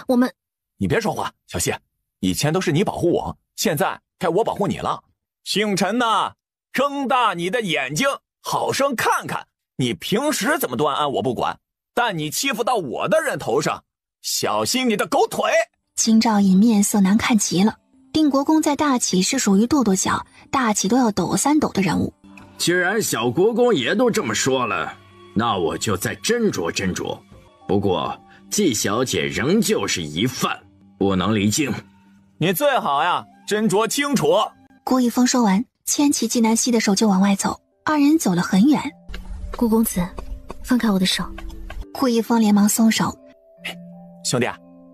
Speaker 5: 我们……
Speaker 3: 你别说话，小希，以前都是你保护我，现在该我保护你了。姓陈呐，睁大你的眼睛，好生看看，你平时怎么断案我不管，但你欺负到我的人头上，小心你的狗腿！
Speaker 1: 京兆尹面色难看极了。定国公在大齐是属于跺跺脚，大齐都要抖3抖的人物，
Speaker 4: 既然小国公爷都这么说了，那我就再斟酌斟酌。不过季小姐仍旧是疑犯，不能离京。
Speaker 11: 你最好呀，斟酌清楚。
Speaker 1: 顾一峰说完，牵起纪南希的手就往外走。二人走了很远。
Speaker 5: 顾公子，放开我的手。
Speaker 1: 顾一峰连忙松手。
Speaker 11: 兄弟，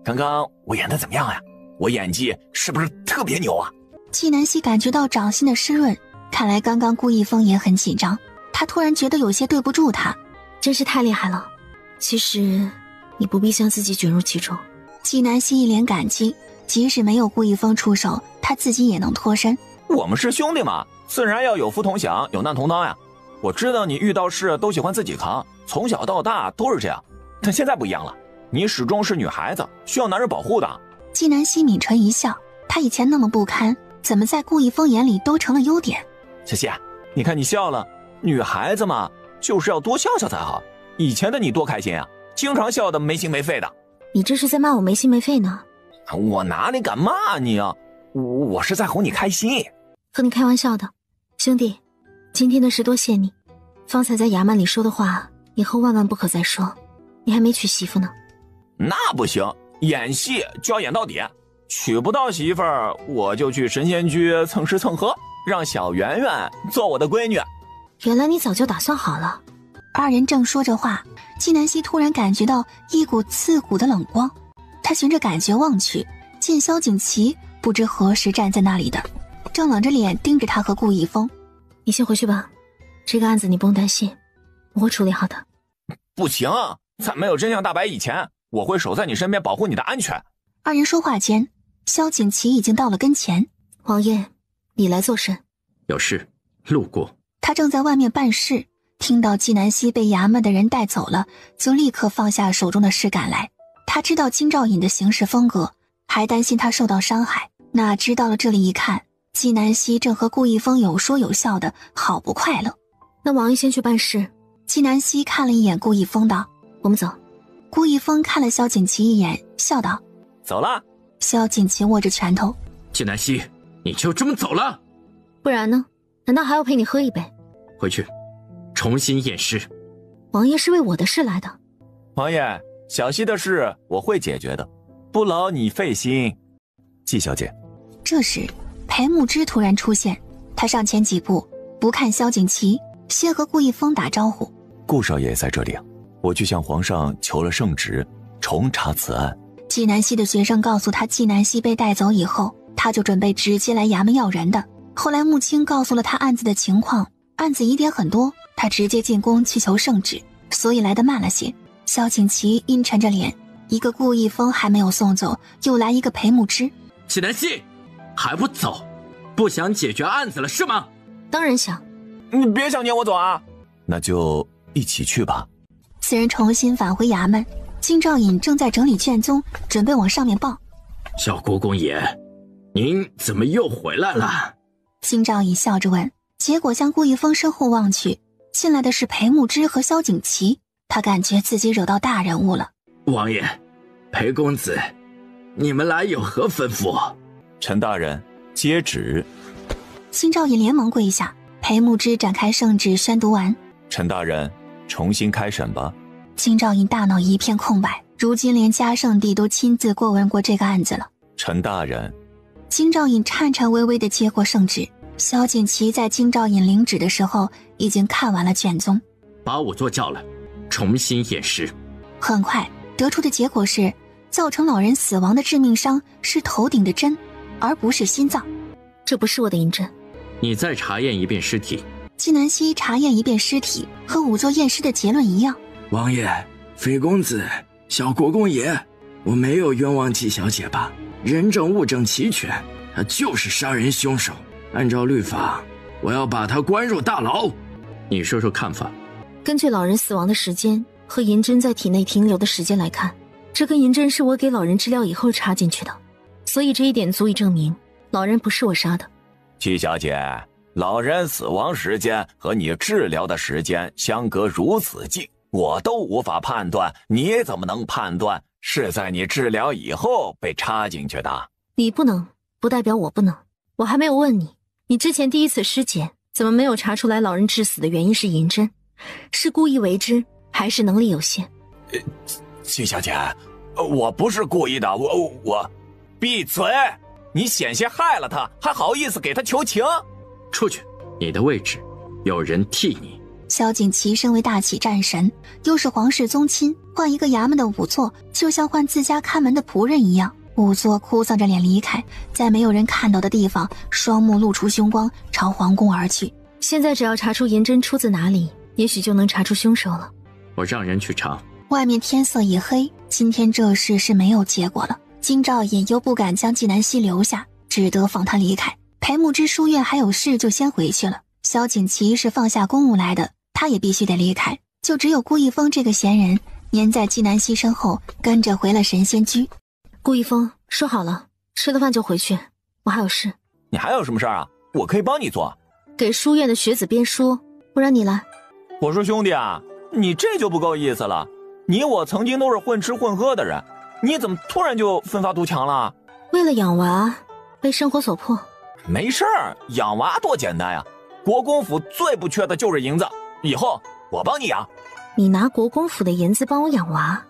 Speaker 11: 刚刚我演的怎么样呀？我演技是不是特别牛啊？
Speaker 1: 纪南希感觉到掌心的湿润，看来刚刚顾一峰也很紧张。他突然觉得有些对不住他。
Speaker 5: 真是太厉害了。其实你不必将自己卷入其中。
Speaker 1: 纪南希一脸感激，即使没有顾一峰出手，他自己也能脱身。
Speaker 11: 我们是兄弟嘛，自然要有福同享，有难同当呀。我知道你遇到事都喜欢自己扛，从小到大都是这样，但现在不一样了，你始终是女孩子，需要男人保护的。
Speaker 1: 纪南希抿唇一笑，他以前那么不堪，怎么在顾一峰眼里都成了优点？
Speaker 11: 小希，你看你笑了，女孩子嘛，就是要多笑笑才好。以前的你多开心啊，经常笑得没心没肺的。
Speaker 5: 你这是在骂我没心没肺呢？
Speaker 11: 我哪里敢骂你啊，我是在哄你开心。
Speaker 5: 和你开玩笑的，兄弟，今天的事多谢你。方才在衙门里说的话，以后万万不可再说。你还没娶媳妇呢。
Speaker 11: 那不行，演戏就要演到底。娶不到媳妇儿，我就去神仙居蹭吃蹭喝，让小圆圆做我的闺女。
Speaker 5: 原来你早就打算好了。
Speaker 1: 二人正说着话，纪南希突然感觉到一股刺骨的冷光。他循着感觉望去，见萧景琦不知何时站在那里的，正冷着脸盯着他和顾一峰。
Speaker 5: 你先回去吧，这个案子你不用担心，我会处理好的。
Speaker 11: 不行，在没有真相大白以前，我会守在你身边保护你的安全。
Speaker 1: 二人说话间，萧景琦已经到了跟前。
Speaker 5: 王爷，你来作甚？
Speaker 4: 有事，路过。
Speaker 1: 他正在外面办事，听到纪南希被衙门的人带走了，就立刻放下手中的事赶来。他知道金兆尹的行事风格，还担心他受到伤害，哪知到了这里一看，纪南希正和顾一峰有说有笑的，好不快乐。
Speaker 5: 那王爷先去办事。
Speaker 1: 纪南希看了一眼顾一峰道：
Speaker 5: 我们走。
Speaker 1: 顾一峰看了萧景琦一眼，笑道：
Speaker 11: 走了。
Speaker 1: 萧景琦握着拳头：
Speaker 4: 纪南希，你就这么走了？
Speaker 5: 不然呢？难道还要陪你喝一杯？
Speaker 4: 回去重新验尸。
Speaker 5: 王爷是为我的事来的。
Speaker 11: 王爷，小希的事我会解决的，不劳你费心。
Speaker 13: 季小姐。
Speaker 1: 这时裴慕之突然出现，他上前几步，不看萧景琦，先和顾一峰打招呼：
Speaker 13: 顾少爷在这里啊，我去向皇上求了圣旨，重查此案。
Speaker 1: 纪南希的学生告诉他，纪南希被带走以后，他就准备直接来衙门要人的。后来穆青告诉了他案子的情况，案子疑点很多，他直接进宫去求圣旨，所以来得慢了些。萧景琦阴沉着脸，一个顾一峰还没有送走，又来一个裴慕之。
Speaker 4: 纪南希，还不走？不想解决案子了是吗？
Speaker 5: 当然想。
Speaker 11: 你别想撵我走啊。
Speaker 13: 那就一起去吧。
Speaker 1: 四人重新返回衙门，金兆尹正在整理卷宗，准备往上面报。
Speaker 4: 小国公爷，您怎么又回来了？
Speaker 1: 金兆尹笑着问，结果向顾一峰身后望去，进来的是裴慕之和萧景琦。他感觉自己惹到大人物了。
Speaker 4: 王爷，裴公子，你们来有何吩咐？
Speaker 13: 陈大人，接旨。
Speaker 1: 金兆尹连忙跪下。裴慕之展开圣旨宣读完。
Speaker 13: 陈大人，重新开审吧。
Speaker 1: 金兆尹大脑一片空白，如今连嘉圣帝都亲自过问过这个案子了。
Speaker 13: 陈大人。
Speaker 1: 金兆尹颤颤巍巍地接过圣旨。萧景琦在金兆尹领旨的时候已经看完了卷宗。
Speaker 4: 把仵作叫来，重新验尸。
Speaker 1: 很快得出的结果是，造成老人死亡的致命伤是头顶的针，而不是心脏。
Speaker 5: 这不是我的银针。
Speaker 4: 你再查验一遍尸体。
Speaker 1: 纪南希查验一遍尸体，和仵作验尸的结论一样。
Speaker 14: 王爷，裴公子，小国公爷，我没有冤枉季小姐吧？人证物证齐全，他就是杀人凶手。按照律法，我要把他关入大牢。
Speaker 4: 你说说看法。
Speaker 5: 根据老人死亡的时间和银针在体内停留的时间来看，这根银针是我给老人治疗以后插进去的，所以这一点足以证明老人不是我杀的。
Speaker 11: 季小姐，老人死亡时间和你治疗的时间相隔如此近，我都无法判断，你怎么能判断是在你治疗以后被插进去的？
Speaker 5: 你不能，不代表我不能。我还没有问你，你之前第一次尸检怎么没有查出来老人致死的原因是银针？是故意为之，还是能力有限？
Speaker 3: 季小姐，我不是故意的，我闭嘴！你险些害了他，还好意思给他求情？
Speaker 4: 出去，你的位置有人替你。
Speaker 1: 萧景祺身为大启战神，又是皇室宗亲，换一个衙门的仵作，就像换自家看门的仆人一样。仵作哭丧着脸离开，在没有人看到的地方，双目露出凶光，朝皇宫而去。
Speaker 5: 现在只要查出银针出自哪里，也许就能查出凶手了。
Speaker 4: 我让人去查。
Speaker 1: 外面天色已黑，今天这事是没有结果了。金兆尹又不敢将纪南希留下，只得放他离开。裴木之书院还有事，就先回去了。萧景祺是放下公务来的，他也必须得离开。就只有顾一峰这个闲人黏在纪南希身后，跟着回了神仙居。
Speaker 5: 顾一峰，说好了，吃了饭就回去，我还有事。
Speaker 3: 你还有什么事啊？我可以帮你做。
Speaker 5: 给书院的学子编书，不然你来。
Speaker 3: 我说兄弟啊，你这就不够意思了。你我曾经都是混吃混喝的人，你怎么突然就奋发图强了？
Speaker 5: 为了养娃，被生活所迫。
Speaker 3: 没事儿，养娃多简单呀！国公府最不缺的就是银子，以后我帮你养。
Speaker 5: 你拿国公府的银子帮我养娃，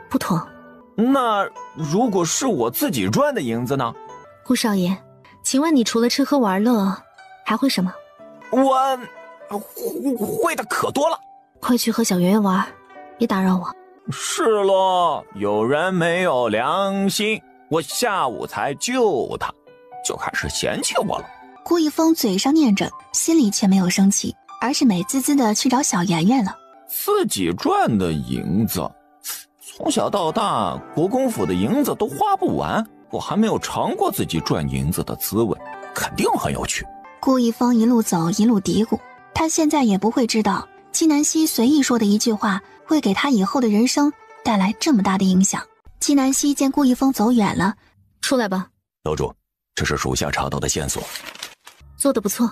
Speaker 5: 不妥。
Speaker 3: 那如果是我自己赚的银子呢？
Speaker 5: 顾少爷，请问你除了吃喝玩乐，还会什么？
Speaker 3: 我会的可多了。
Speaker 5: 快去和小圆圆玩，别打扰我。
Speaker 3: 是咯，有人没有良心，我下午才救他，就开始嫌弃我了。
Speaker 1: 顾一峰嘴上念着，心里却没有生气，而是美滋滋的去找小圆圆了。
Speaker 3: 自己赚的银子，从小到大国公府的银子都花不完，我还没有尝过自己赚银子的滋味，肯定很有趣。
Speaker 1: 顾一峰一路走一路嘀咕，他现在也不会知道纪南希随意说的一句话会给他以后的人生带来这么大的影响。纪南希见顾一峰走远了，
Speaker 5: 出来吧。
Speaker 11: 楼主，这是属下查到的线索。
Speaker 5: 做得不错。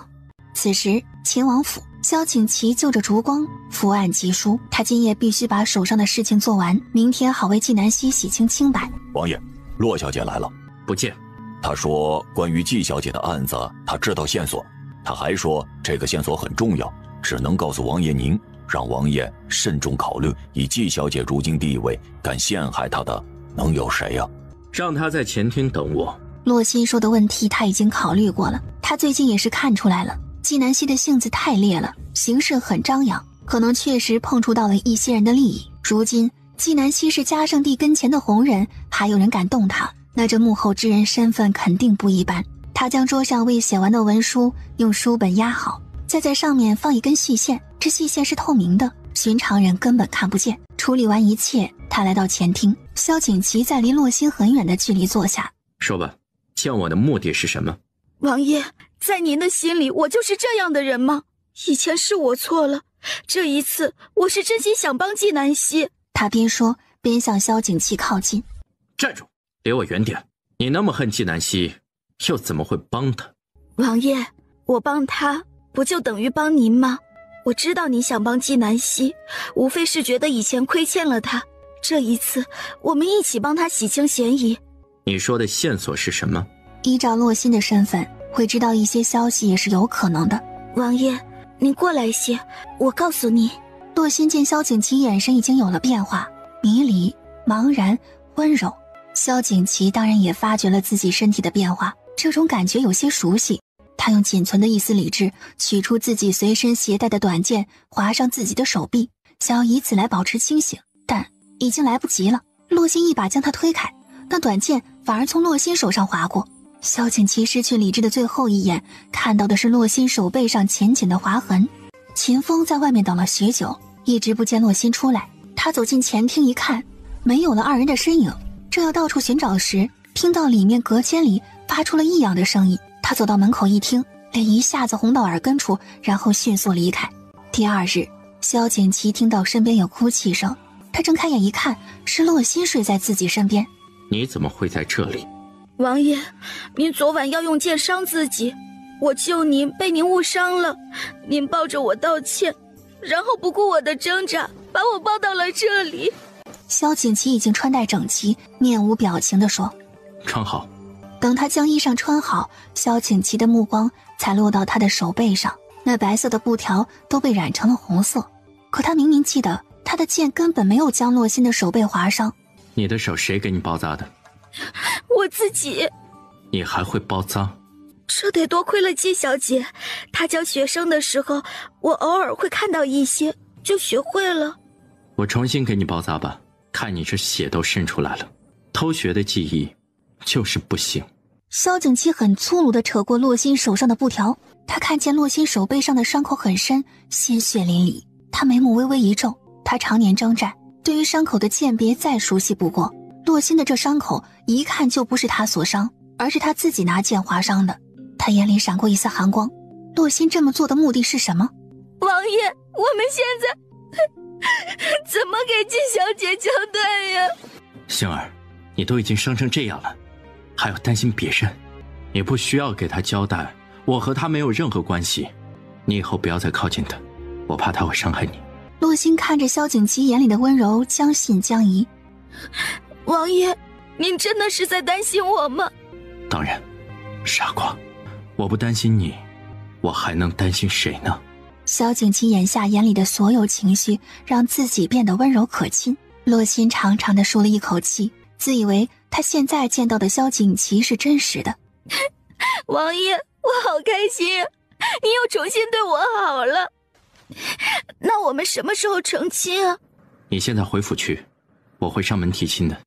Speaker 1: 此时秦王府，萧景祺就着烛光伏案疾书，他今夜必须把手上的事情做完，明天好为纪南希洗清清白。
Speaker 11: 王爷，洛小姐来了。
Speaker 4: 不见。
Speaker 11: 她说关于季小姐的案子她知道线索，她还说这个线索很重要，只能告诉王爷您，让王爷慎重考虑，以季小姐如今地位，敢陷害她的能有谁呀？
Speaker 4: 让她在前厅等我。
Speaker 1: 洛心说的问题他已经考虑过了，他最近也是看出来了，纪南希的性子太烈了，行事很张扬，可能确实碰触到了一些人的利益。如今纪南希是嘉圣帝跟前的红人，还有人敢动他，那这幕后之人身份肯定不一般。他将桌上未写完的文书用书本压好，再在上面放一根细线，这细线是透明的，寻常人根本看不见。处理完一切，他来到前厅，萧景祺在离洛心很远的距离坐下。
Speaker 4: 说吧，见我的目的是什么？
Speaker 7: 王爷，在您的心里我就是这样的人吗？以前是我错了，这一次我是真心想帮纪南希。
Speaker 1: 他边说边向萧景祺靠近。
Speaker 4: 站住，离我远点。你那么恨纪南希，又怎么会帮他？
Speaker 7: 王爷，我帮他不就等于帮您吗？我知道你想帮纪南希，无非是觉得以前亏欠了他，这一次我们一起帮他洗清嫌疑。
Speaker 4: 你说的线索是什么？
Speaker 1: 依照洛心的身份，会知道一些消息也是有可能的。
Speaker 7: 王爷，您过来些，我告诉你。
Speaker 1: 洛心见萧景祺眼神已经有了变化，迷离、茫然、温柔。萧景祺当然也发觉了自己身体的变化，这种感觉有些熟悉。他用仅存的一丝理智，取出自己随身携带的短剑，划上自己的手臂，想要以此来保持清醒，但已经来不及了。洛心一把将他推开，那短剑反而从洛心手上划过。萧景祺失去理智的最后一眼，看到的是洛心手背上浅浅的划痕。秦风在外面等了许久，一直不见洛心出来。他走进前厅一看，没有了二人的身影。正要到处寻找时，听到里面隔间里发出了异样的声音。他走到门口一听，脸一下子红到耳根处，然后迅速离开。第二日，萧景祺听到身边有哭泣声，他睁开眼一看，是洛心睡在自己身边。
Speaker 4: 你怎么会在这里？
Speaker 7: 王爷，您昨晚要用剑伤自己，我救您被您误伤了，您抱着我道歉，然后不顾我的挣扎，把我抱到了这里。
Speaker 1: 萧景祺已经穿戴整齐，面无表情地说：
Speaker 4: 穿好。
Speaker 1: 等他将衣裳穿好，萧景祺的目光才落到他的手背上，那白色的布条都被染成了红色。可他明明记得他的剑根本没有将洛心的手背划伤。
Speaker 4: 你的手谁给你包扎的？
Speaker 7: 我自己。
Speaker 4: 你还会包扎？
Speaker 7: 这得多亏了季小姐，她教学生的时候，我偶尔会看到一些，就学会了。
Speaker 4: 我重新给你包扎吧，看你这血都渗出来了。偷学的技艺就是不行。
Speaker 1: 萧景琦很粗鲁地扯过洛心手上的布条，他看见洛心手背上的伤口很深，鲜血淋漓。他眉目微微一皱，他常年征战，对于伤口的鉴别再熟悉不过。洛心的这伤口一看就不是他所伤，而是他自己拿剑划伤的。他眼里闪过一丝寒光，洛心这么做的目的是什么？
Speaker 7: 王爷，我们现在怎么给季小姐交代呀？
Speaker 4: 星儿，你都已经伤成这样了，还要担心别人？你不需要给他交代，我和他没有任何关系。你以后不要再靠近他，我怕他会伤害你。
Speaker 1: 洛心看着萧景琦眼里的温柔，将信将疑。
Speaker 7: 王爷，您真的是在担心我吗？
Speaker 4: 当然，傻瓜，我不担心你，我还能担心谁呢？
Speaker 1: 萧景琦眼下眼里的所有情绪让自己变得温柔可亲。洛心长长的舒了一口气，自以为他现在见到的萧景琦是真实的。
Speaker 7: 王爷，我好开心，你又重新对我好了。那我们什么时候成亲啊？
Speaker 4: 你现在回府去，我会上门提亲的。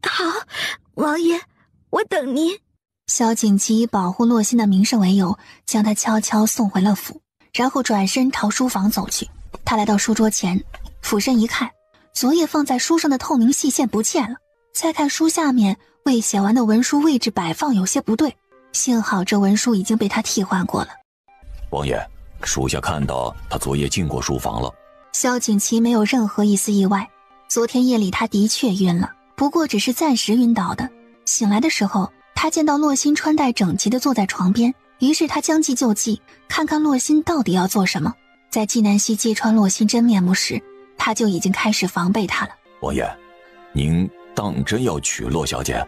Speaker 7: 好，王爷，我等您。
Speaker 1: 萧景琦以保护洛心的名声为由，将她悄悄送回了府，然后转身朝书房走去。他来到书桌前，俯身一看，昨夜放在书上的透明细线不见了。再看书下面未写完的文书位置摆放有些不对，幸好这文书已经被他替换过了。
Speaker 3: 王爷，属下看到他昨夜进过书房了。
Speaker 1: 萧景琦没有任何一丝意外，昨天夜里他的确晕了，不过只是暂时晕倒的。醒来的时候，他见到洛心穿戴整齐地坐在床边，于是他将计就计，看看洛心到底要做什么。在纪南希揭穿洛心真面目时，他就已经开始防备他了。
Speaker 3: 王爷，您当真要娶洛小姐？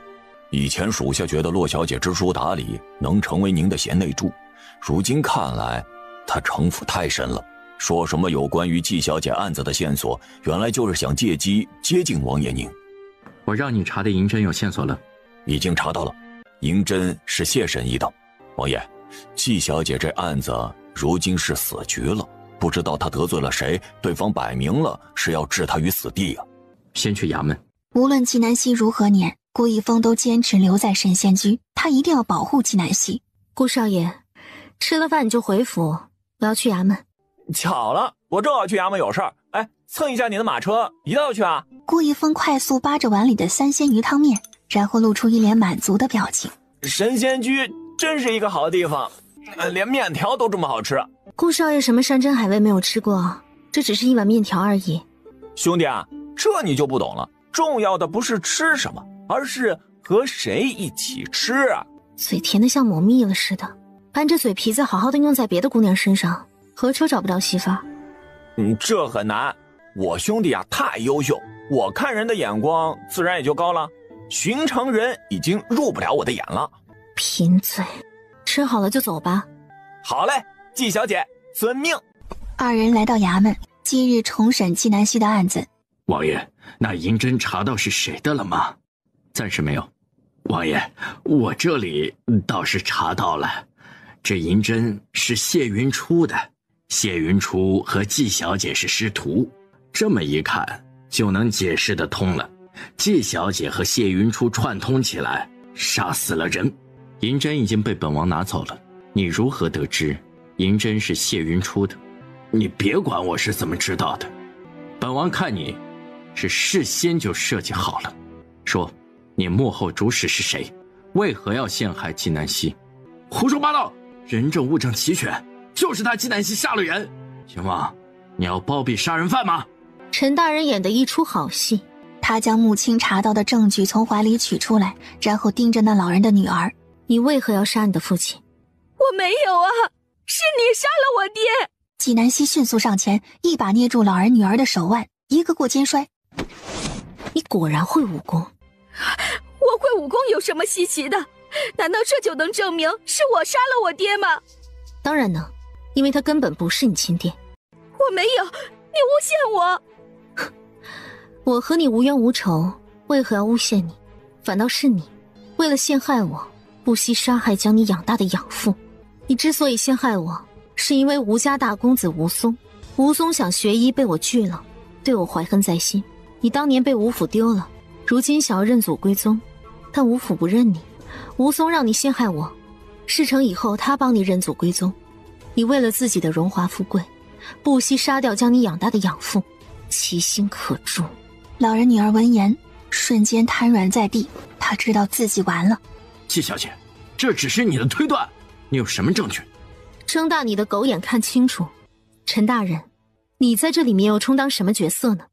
Speaker 3: 以前属下觉得洛小姐知书达理，能成为您的贤内助，如今看来她城府太深了。说什么有关于季小姐案子的线索，原来就是想借机接近王爷您。
Speaker 4: 我让你查的银针有线索了？
Speaker 3: 已经查到了，银针是谢神医的。王爷，季小姐这案子如今是死局了，不知道她得罪了谁，对方摆明了是要置她于死地啊。
Speaker 4: 先去衙门。
Speaker 1: 无论纪南希如何撵，顾一峰都坚持留在神仙居，他一定要保护纪南希。
Speaker 5: 顾少爷，吃了饭你就回府，我要去衙门。
Speaker 15: 巧了，我正好去衙门有事儿，哎，蹭一下你的马车，一道去啊。
Speaker 1: 顾一峰快速扒着碗里的三鲜鱼汤面，然后露出一脸满足的表情。
Speaker 15: 神仙居真是一个好地方，连面条都这么好吃。
Speaker 5: 顾少爷什么山珍海味没有吃过，这只是一碗面条而已。
Speaker 15: 兄弟啊，这你就不懂了，重要的不是吃什么，而是和谁一起吃啊。
Speaker 5: 嘴甜的像抹蜜了似的，把你这嘴皮子好好的用在别的姑娘身上，何愁找不着媳妇儿？
Speaker 15: 这很难，我兄弟啊太优秀，我看人的眼光自然也就高了，寻常人已经入不了我的眼了。
Speaker 5: 贫嘴，吃好了就走吧。
Speaker 15: 好嘞，季小姐遵命。
Speaker 1: 二人来到衙门，今日重审纪南希的案子。
Speaker 4: 王爷，那银针查到是谁的了吗？暂时没有。王爷，我这里倒是查到了，这银针是谢云初的。谢云初和季小姐是师徒，这么一看就能解释得通了。季小姐和谢云初串通起来，杀死了人。银针已经被本王拿走了，你如何得知银针是谢云初的？你别管我是怎么知道的，本王看你是事先就设计好了。说，你幕后主使是谁？为何要陷害纪南希？胡说八道！人证物证齐全，就是他纪南希杀了人。秦王，你要包庇杀人犯吗？
Speaker 5: 陈大人演的一出好戏。
Speaker 1: 他将穆青查到的证据从怀里取出来，然后盯着那老人的女儿。
Speaker 5: 你为何要杀你的父亲？
Speaker 7: 我没有啊，是你杀了我爹。
Speaker 1: 纪南希迅速上前，一把捏住老人女儿的手腕，一个过肩摔。
Speaker 5: 你果然会武功。
Speaker 7: 我会武功有什么稀奇的？难道这就能证明是我杀了我爹吗？
Speaker 5: 当然能，因为他根本不是你亲爹。
Speaker 7: 我没有，你诬陷我。
Speaker 5: 我和你无冤无仇，为何要诬陷你？反倒是你，为了陷害我，不惜杀害将你养大的养父。你之所以陷害我，是因为吴家大公子吴松。吴松想学医被我拒了，对我怀恨在心。你当年被吴府丢了，如今想要认祖归宗，但吴府不认你。吴松让你陷害我，事成以后他帮你认祖归宗。你为了自己的荣华富贵，不惜杀掉将你养大的养父，其心可诛。
Speaker 1: 老人女儿闻言瞬间瘫软在地，她知道自己完了。
Speaker 4: 季小姐，这只是你的推断，你有什么证据？
Speaker 5: 睁大你的狗眼看清楚。陈大人，你在这里面又充当什么角色呢？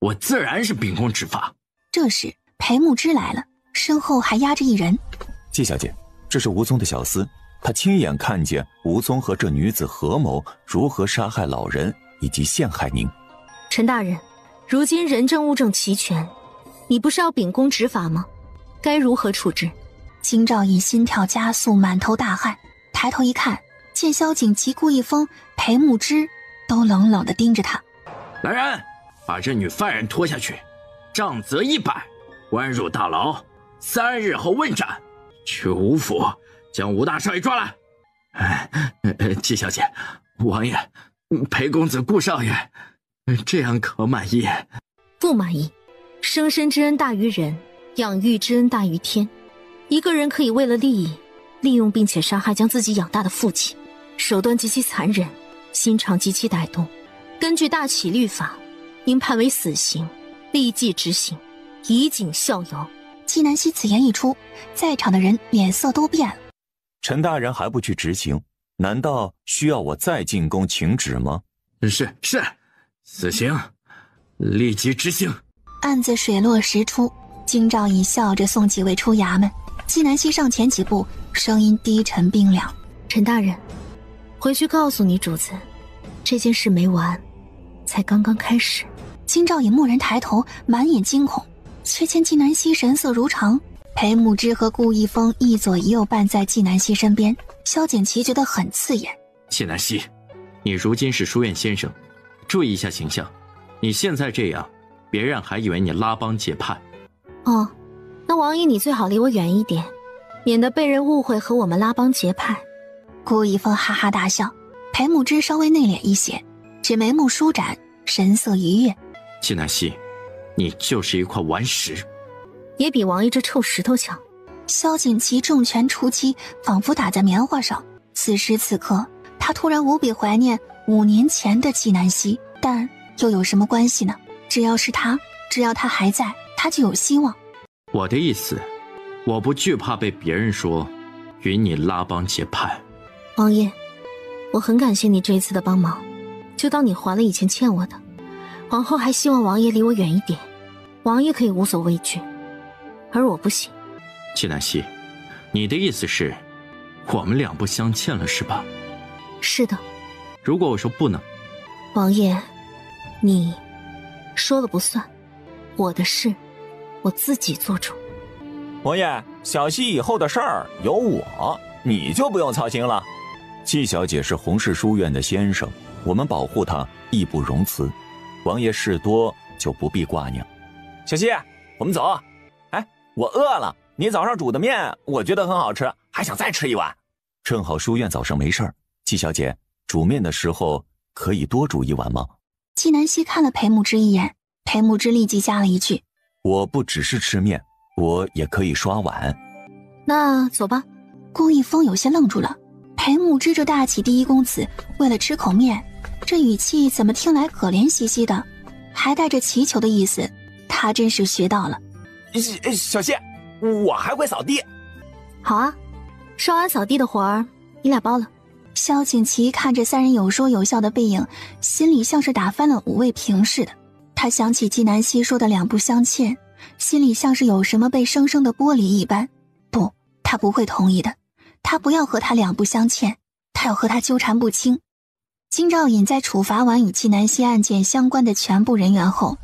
Speaker 4: 我自然是秉公执法。
Speaker 1: 这时裴木之来了，身后还压着一人。
Speaker 11: 季小姐，这是吴宗的小厮，他亲眼看见吴宗和这女子合谋如何杀害老人以及陷害您。
Speaker 5: 陈大人，如今人证物证齐全，你不是要秉公执法吗？该如何处置？
Speaker 1: 金兆义心跳加速，满头大汗，抬头一看，见萧景琦、顾一峰、裴木之都冷冷地盯着他。
Speaker 4: 来人，把这女犯人拖下去，杖责100，关入大牢，3日后问斩。去吴府将吴大少爷抓来。季小姐，王爷，裴公子、顾少爷，这样可满意？
Speaker 5: 不满意。生身之恩大于人，养育之恩大于天。一个人可以为了利益，利用并且杀害将自己养大的父亲，手段极其残忍，心肠极其歹毒。根据大启律法，应判为死刑，立即执行，以儆效尤。
Speaker 1: 季南希此言一出，在场的人脸色都变了。
Speaker 11: 陈大人还不去执行，难道需要我再进宫请旨吗？
Speaker 4: 是，死刑立即执行。
Speaker 1: 案子水落石出，京兆义笑着送几位出衙门。季南希上前几步，声音低沉冰凉：“
Speaker 5: 陈大人，回去告诉你主子，这件事没完，才刚刚开始。”
Speaker 1: 京兆义蓦然抬头，满眼惊恐，却见季南希神色如常，裴木之和顾一峰一左一右伴在季南希身边。萧景琦觉得很刺眼。
Speaker 4: 季南希，你如今是书院先生，注意一下形象。你现在这样，别人还以为你拉帮结派。
Speaker 5: 哦，那王爷你最好离我远一点，免得被人误会和我们拉帮结派。
Speaker 1: 顾一峰哈哈大笑，裴木之稍微内敛一些，只眉目舒展，神色愉悦。
Speaker 4: 季南希，你就是一块顽石，
Speaker 5: 也比王爷这臭石头强。
Speaker 1: 萧景琦重拳出击，仿佛打在棉花上。此时此刻，他突然无比怀念5年前的季南希，但又有什么关系呢？只要是他，只要他还在，他就有希望。
Speaker 4: 我的意思，我不惧怕被别人说与你拉帮结派。
Speaker 5: 王爷，我很感谢你这一次的帮忙，就当你还了以前欠我的。往后还希望王爷离我远一点，王爷可以无所畏惧，而我不行。
Speaker 4: 季南希，你的意思是我们两不相欠了是吧？
Speaker 5: 是的。
Speaker 4: 如果我说不呢？
Speaker 5: 王爷，你说了不算，我的事我自己做主。
Speaker 15: 王爷，小希以后的事儿有我，你就不用操心了。
Speaker 11: 季小姐是洪氏书院的先生，我们保护她义不容辞。王爷事多就不必挂念。
Speaker 15: 小希，我们走。哎，我饿了，你早上煮的面我觉得很好吃，还想再吃一碗。
Speaker 11: 正好书院早上没事儿，季小姐煮面的时候可以多煮一碗吗？
Speaker 1: 季南希看了裴木之一眼，裴木之立即加了一句：“
Speaker 11: 我不只是吃面，我也可以刷碗。”
Speaker 5: 那走吧。
Speaker 1: 顾一峰有些愣住了，裴木之这大启第一公子为了吃口面，这语气怎么听来可怜兮兮的，还带着祈求的意思，他真是学到了。
Speaker 15: 小谢，我还会扫地。
Speaker 5: 好啊，刷碗扫地的活儿你俩包了。
Speaker 1: 萧景琦看着三人有说有笑的背影，心里像是打翻了5味瓶似的。他想起季南希说的两不相欠，心里像是有什么被生生的剥离一般。不，他不会同意的，他不要和他两不相欠，他要和他纠缠不清。金兆尹在处罚完与季南希案件相关的全部人员后，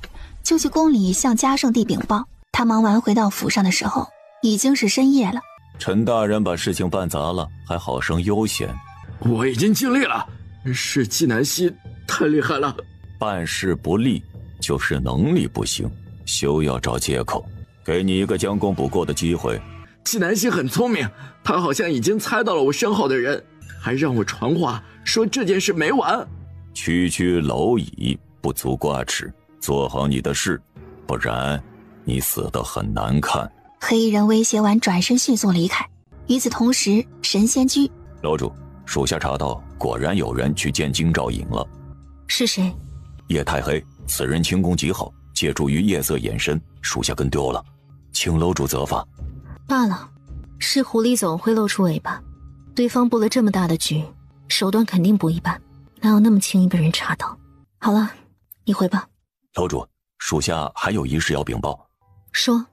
Speaker 1: 就去宫里向嘉圣帝禀报。他忙完回到府上的时候，已经是深夜了。
Speaker 11: 陈大人把事情办砸了，还好生悠闲。
Speaker 4: 我已经尽力了，
Speaker 14: 是纪南希太厉害了。
Speaker 3: 办事不力就是能力不行，休要找借口。给你一个将功补过的机会。
Speaker 14: 纪南希很聪明，他好像已经猜到了我身后的人，还让我传话说这件事没完。
Speaker 3: 区区蝼蚁不足挂齿，做好你的事，不然你死得很难看。
Speaker 1: 黑衣人威胁完，转身迅速离开。与此同时，神仙居
Speaker 3: 楼主，属下查到，果然有人去见京兆尹了。
Speaker 5: 是谁？
Speaker 3: 叶太黑，此人轻功极好，借助于夜色掩身，属下跟丢了，请楼主责罚。
Speaker 5: 罢了，是狐狸总会露出尾巴。对方布了这么大的局，手段肯定不一般，哪有那么轻易被人查到？好了，你回吧。
Speaker 3: 楼主，属下还有一事要禀报。
Speaker 5: 说。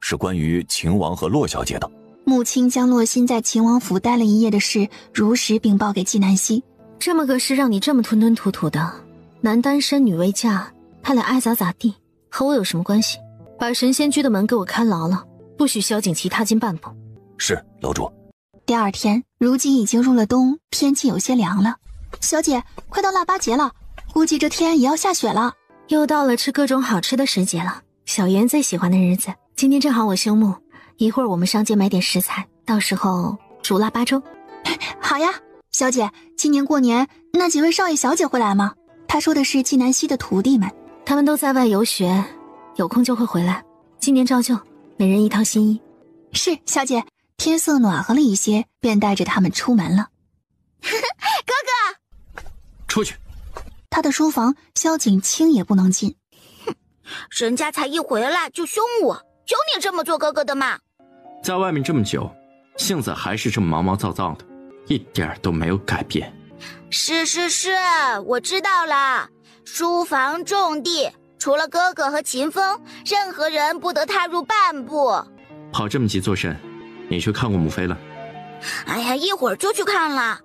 Speaker 3: 是关于秦王和洛小姐的。
Speaker 1: 穆青将洛心在秦王府待了一夜的事如实禀报给纪南希。
Speaker 5: 这么个事让你这么吞吞吐吐的，男单身女未嫁，他俩爱咋咋地，和我有什么关系？把神仙居的门给我看牢了，不许萧景琦踏进半步。
Speaker 3: 是，楼主。
Speaker 1: 第二天，如今已经入了冬，天气有些凉了。小姐，快到腊八节了，估计这天也要下雪了。
Speaker 5: 又到了吃各种好吃的时节了，小妍最喜欢的日子。今天正好我休沐，一会儿我们上街买点食材，到时候煮腊八粥。
Speaker 1: 好呀，小姐，今年过年那几位少爷小姐会来吗？他说的是纪南希的徒弟们，
Speaker 5: 他们都在外游学，有空就会回来。今年照旧，每人一套新衣。
Speaker 1: 是，小姐。天色暖和了一些，便带着他们出门了。
Speaker 6: 哥哥，
Speaker 4: 出去。
Speaker 1: 他的书房，萧景清也不能进。
Speaker 6: 哼，人家才一回来就凶我，有你这么做哥哥的吗？
Speaker 4: 在外面这么久，性子还是这么毛毛躁躁的，一点都没有改变。
Speaker 6: 是，我知道了。书房重地，除了哥哥和秦风，任何人不得踏入半步。
Speaker 4: 跑这么急做甚？你去看过母妃了？
Speaker 6: 哎呀，一会儿就去看了。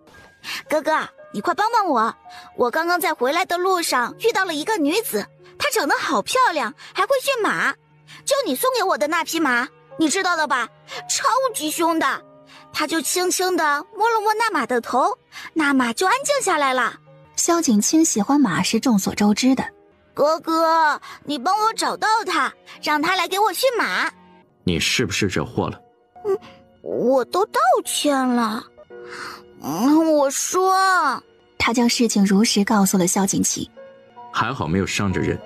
Speaker 6: 哥哥，你快帮帮我！我刚刚在回来的路上遇到了一个女子，她长得好漂亮，还会驯马。就你送给我的那匹马，你知道的吧？超级凶的。她就轻轻地摸了摸那马的头，那马就安静下来了。
Speaker 1: 萧景清喜欢马是众所周知的。
Speaker 6: 哥哥，你帮我找到她，让她来给我驯马。
Speaker 4: 你是不是惹祸了？
Speaker 6: 我都道歉了。我说，
Speaker 1: 他将事情如实告诉了萧景琦。
Speaker 4: 还好没有伤着人，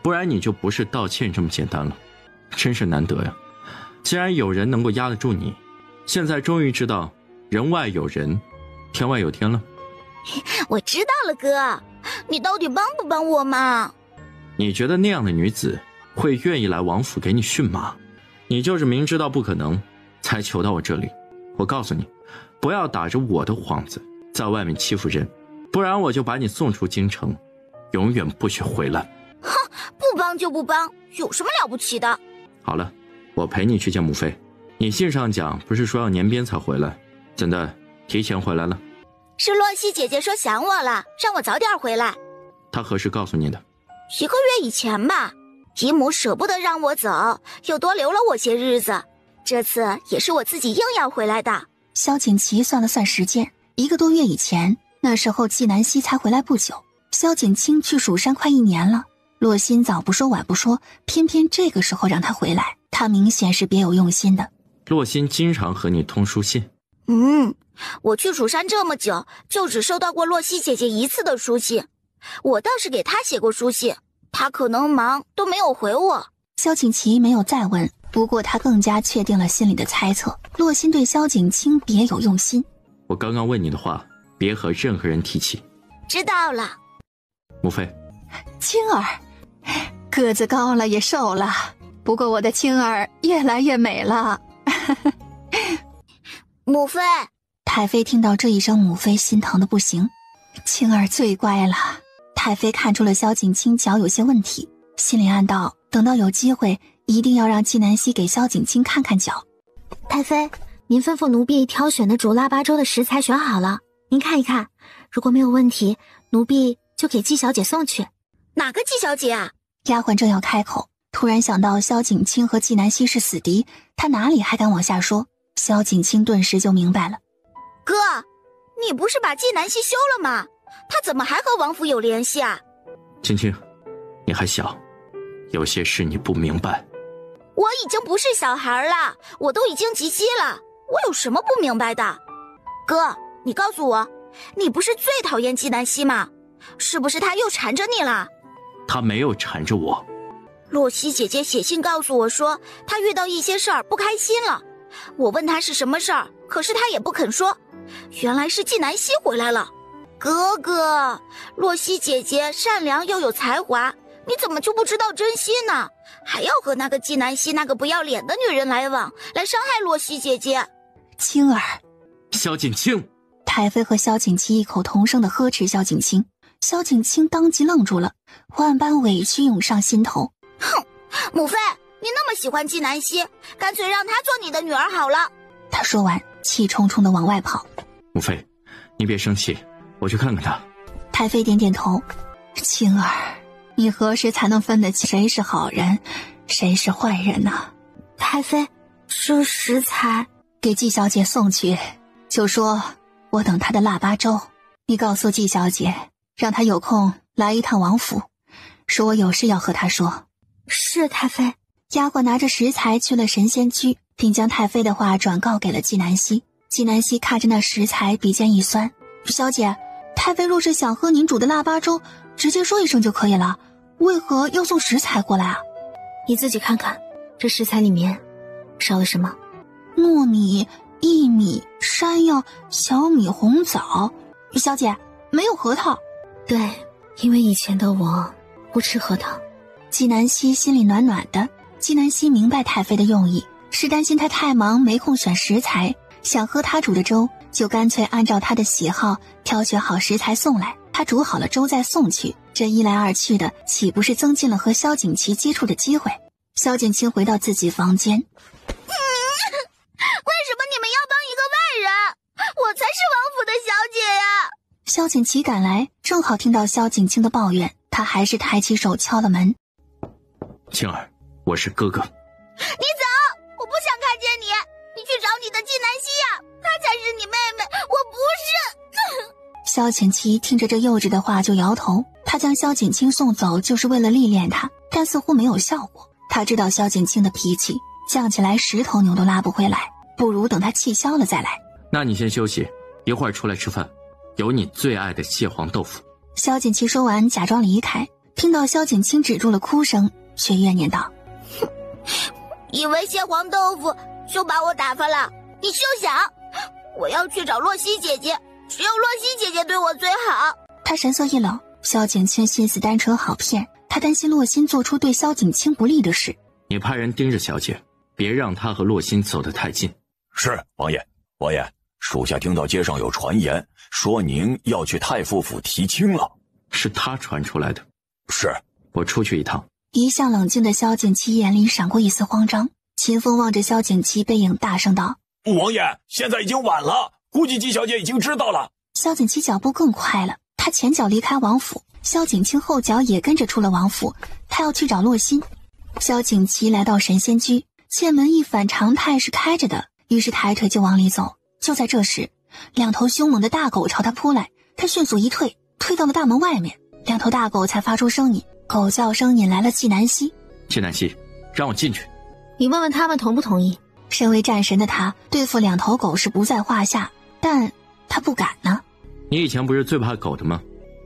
Speaker 4: 不然你就不是道歉这么简单了。真是难得呀！既然有人能够压得住你，现在终于知道人外有人，天外有天了。
Speaker 6: 我知道了，哥，你到底帮不帮我嘛？
Speaker 4: 你觉得那样的女子会愿意来王府给你驯马？你就是明知道不可能才求到我这里。我告诉你，不要打着我的幌子在外面欺负人，不然我就把你送出京城，永远不许回来。
Speaker 6: 哼，不帮就不帮，有什么了不起的？
Speaker 4: 好了，我陪你去见母妃。你信上讲不是说要年边才回来，怎的提前回来了？
Speaker 6: 是洛西姐姐说想我了，让我早点回来。
Speaker 4: 她何时告诉你的
Speaker 6: ？1个月以前吧。姨母舍不得让我走，又多留了我些日子，这次也是我自己硬要回来的。
Speaker 1: 萧景琦算了算时间，1个多月以前，那时候纪南希才回来不久，萧景清去蜀山快1年了。洛心早不说晚不说，偏偏这个时候让他回来，他明显是别有用心的。
Speaker 4: 洛心经常和你通书信。
Speaker 6: 我去蜀山这么久，就只收到过洛西姐姐1次的书信，我倒是给她写过书信，她可能忙都没有回我。
Speaker 1: 萧景琦没有再问，不过他更加确定了心里的猜测，洛心对萧景清别有用心。
Speaker 4: 我刚刚问你的话，别和任何人提起。
Speaker 6: 知道了。
Speaker 4: 母妃，
Speaker 1: 青儿个子高了也瘦了，不过我的青儿越来越美了。
Speaker 6: 母妃。
Speaker 1: 太妃听到这一声母妃，心疼的不行。青儿最乖了。太妃看出了萧景清脚有些问题，心里暗道，等到有机会一定要让纪南希给萧景清看看脚。
Speaker 5: 太妃，您吩咐奴婢挑选的煮腊八粥的食材选好了，您看一看，如果没有问题，奴婢就给纪小姐送去。
Speaker 6: 哪个纪小姐啊？
Speaker 1: 丫鬟正要开口，突然想到萧景清和纪南希是死敌，她哪里还敢往下说。萧景清顿时就明白了。
Speaker 6: 哥，你不是把纪南希休了吗？他怎么还和王府有联系啊？
Speaker 4: 青青，你还小，有些事你不明白。
Speaker 6: 我已经不是小孩了，我都已经及笄了，我有什么不明白的？哥，你告诉我，你不是最讨厌纪南希吗？是不是他又缠着你了？
Speaker 4: 他没有缠着我。
Speaker 6: 洛熙姐姐写信告诉我说，她遇到一些事儿不开心了。我问她是什么事儿，可是她也不肯说。原来是纪南希回来了。哥哥，洛熙姐姐善良又有才华，你怎么就不知道珍惜呢？还要和那个纪南希那个不要脸的女人来往，来伤害洛熙姐姐。
Speaker 1: 青儿，
Speaker 4: 萧景清。
Speaker 1: 太妃和萧景琦异口同声地呵斥萧景清，萧景清当即愣住了，万般委屈涌上心头。
Speaker 6: 哼，母妃，你那么喜欢纪南希，干脆让她做你的女儿好了。
Speaker 1: 他说完，气冲冲地往外跑。
Speaker 4: 母妃，你别生气，我去看看她。
Speaker 1: 太妃点点头。青儿，你何时才能分得清谁是好人，谁是坏人呢？
Speaker 5: 太妃，这食材
Speaker 1: 给季小姐送去，就说我等她的腊八粥。你告诉季小姐，让她有空来一趟王府，说我有事要和她说。
Speaker 5: 是太妃。
Speaker 1: 丫鬟拿着食材去了神仙居，并将太妃的话转告给了纪南希。纪南希看着那食材，鼻尖一酸：“小姐，太妃若是想喝您煮的腊八粥，直接说一声就可以了，为何要送食材过来啊？”
Speaker 5: 你自己看看，这食材里面少了什么？
Speaker 1: 糯米、薏米、山药、小米、红枣。小姐，没有核桃。
Speaker 5: 对，因为以前的我不吃核桃。
Speaker 1: 纪南希心里暖暖的。纪南希明白太妃的用意，是担心她太忙没空选食材，想喝她煮的粥，就干脆按照她的喜好挑选好食材送来。她煮好了粥再送去，这一来二去的，岂不是增进了和萧景琦接触的机会？萧景清回到自己房间。为
Speaker 6: 什么你们要帮一个外人？我才是王府的小姐呀！
Speaker 1: 萧景琦赶来，正好听到萧景清的抱怨，他还是抬起手敲了门。
Speaker 4: 青儿，我是哥哥。
Speaker 6: 你走，我不想看见你，你去找你的纪南希呀，她才是你妹妹，我不是。
Speaker 1: 萧景琦听着这幼稚的话就摇头，他将萧景清送走就是为了历练他，但似乎没有效果。他知道萧景清的脾气，犟起来10头牛都拉不回来，不如等他气消了再来。
Speaker 4: 那你先休息，一会儿出来吃饭，有你最爱的蟹黄豆腐。
Speaker 1: 萧景琦说完假装离开，听到萧景清止住了哭声，却怨念道：
Speaker 6: 以为蟹黄豆腐就把我打发了，你休想！我要去找洛熙姐姐，只有洛熙姐姐对我最好。
Speaker 1: 他神色一冷，萧景清心思单纯好骗，他担心洛心做出对萧景清不利的事。
Speaker 4: 你派人盯着小姐，别让她和洛心走得太近。
Speaker 3: 是，王爷。王爷，属下听到街上有传言，说您要去太傅府提亲了。
Speaker 4: 是他传出来的。
Speaker 3: 是。
Speaker 4: 我出去一趟。
Speaker 1: 一向冷静的萧景琦眼里闪过一丝慌张。秦风望着萧景琦背影大声道：
Speaker 10: 王爷，现在已经晚了，估计季小姐已经知道了。
Speaker 1: 萧景琦脚步更快了，他前脚离开王府，萧景清后脚也跟着出了王府，他要去找洛心。萧景琦来到神仙居，见门一反常态是开着的，于是抬腿就往里走。就在这时，2头凶猛的大狗朝他扑来，他迅速一退，退到了大门外面。2头大狗才发出声音，狗叫声引来了纪南希。
Speaker 4: 纪南希，让我进去。
Speaker 5: 你问问他们同不同意。
Speaker 1: 身为战神的他，对付2头狗是不在话下，但他不敢呢。
Speaker 4: 你以前不是最怕狗的吗？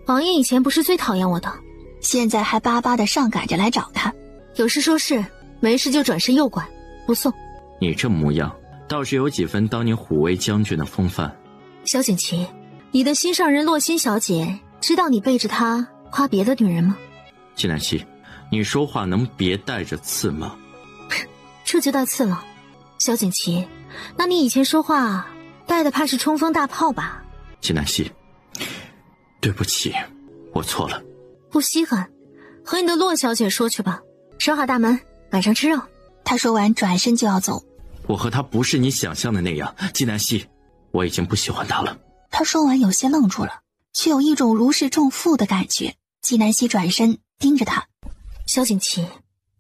Speaker 5: 王爷以前不是最讨厌我的，
Speaker 1: 现在还巴巴的上赶着来找他。
Speaker 5: 有事说事，没事就转身诱拐，不送。
Speaker 4: 你这模样倒是有几分当年虎威将军的风范。
Speaker 5: 萧景琦，你的心上人洛心小姐知道你背着她夸别的女人吗？
Speaker 4: 纪南希，你说话能别带着刺吗？
Speaker 5: 这就带刺了。萧景琦，那你以前说话带的怕是冲锋大炮吧？
Speaker 4: 纪南希，对不起，我错了。
Speaker 5: 不稀罕，和你的洛小姐说去吧。守好大门，晚上吃肉。
Speaker 1: 他说完转身就要走。
Speaker 4: 我和他不是你想象的那样，纪南希，我已经不喜欢他了。
Speaker 1: 他说完有些愣住了，却有一种如释重负的感觉。纪南希转身盯着他。
Speaker 5: 萧景琦，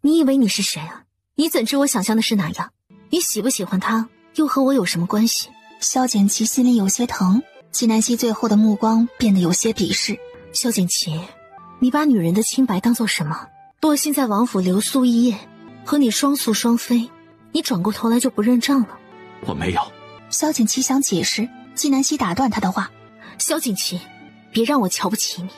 Speaker 5: 你以为你是谁啊？你怎知我想象的是哪样？你喜不喜欢他又和我有什么关系？
Speaker 1: 萧景琦心里有些疼，纪南希最后的目光变得有些鄙视。
Speaker 5: 萧景琦，你把女人的清白当做什么？洛心在王府留宿一夜，和你双宿双飞，你转过头来就不认账了？
Speaker 4: 我没有。
Speaker 1: 萧景琦想解释，纪南希打断他的话。
Speaker 5: 萧景琦，别让我瞧不起你。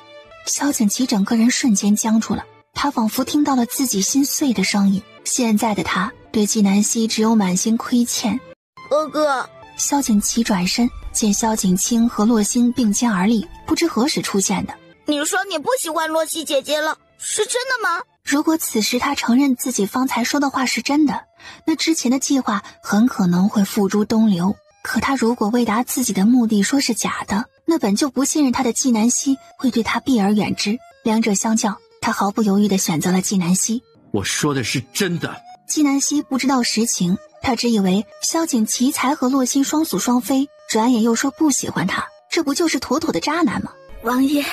Speaker 1: 萧景琦整个人瞬间僵住了，他仿佛听到了自己心碎的声音。现在的他对纪南希只有满心亏欠。
Speaker 6: 哥哥，
Speaker 1: 萧景琦转身见萧景清和洛心并肩而立，不知何时出现的。
Speaker 6: 你说你不喜欢洛西姐姐了，是真的吗？
Speaker 1: 如果此时他承认自己方才说的话是真的，那之前的计划很可能会付诸东流。可他如果为达自己的目的说是假的，那本就不信任他的纪南希会对他避而远之。两者相较，他毫不犹豫地选择了纪南希。
Speaker 4: 我说的是真的。
Speaker 1: 纪南希不知道实情，他只以为萧景琦才和洛心双宿双飞，转眼又说不喜欢他，这不就是妥妥的渣男吗？
Speaker 7: 王爷，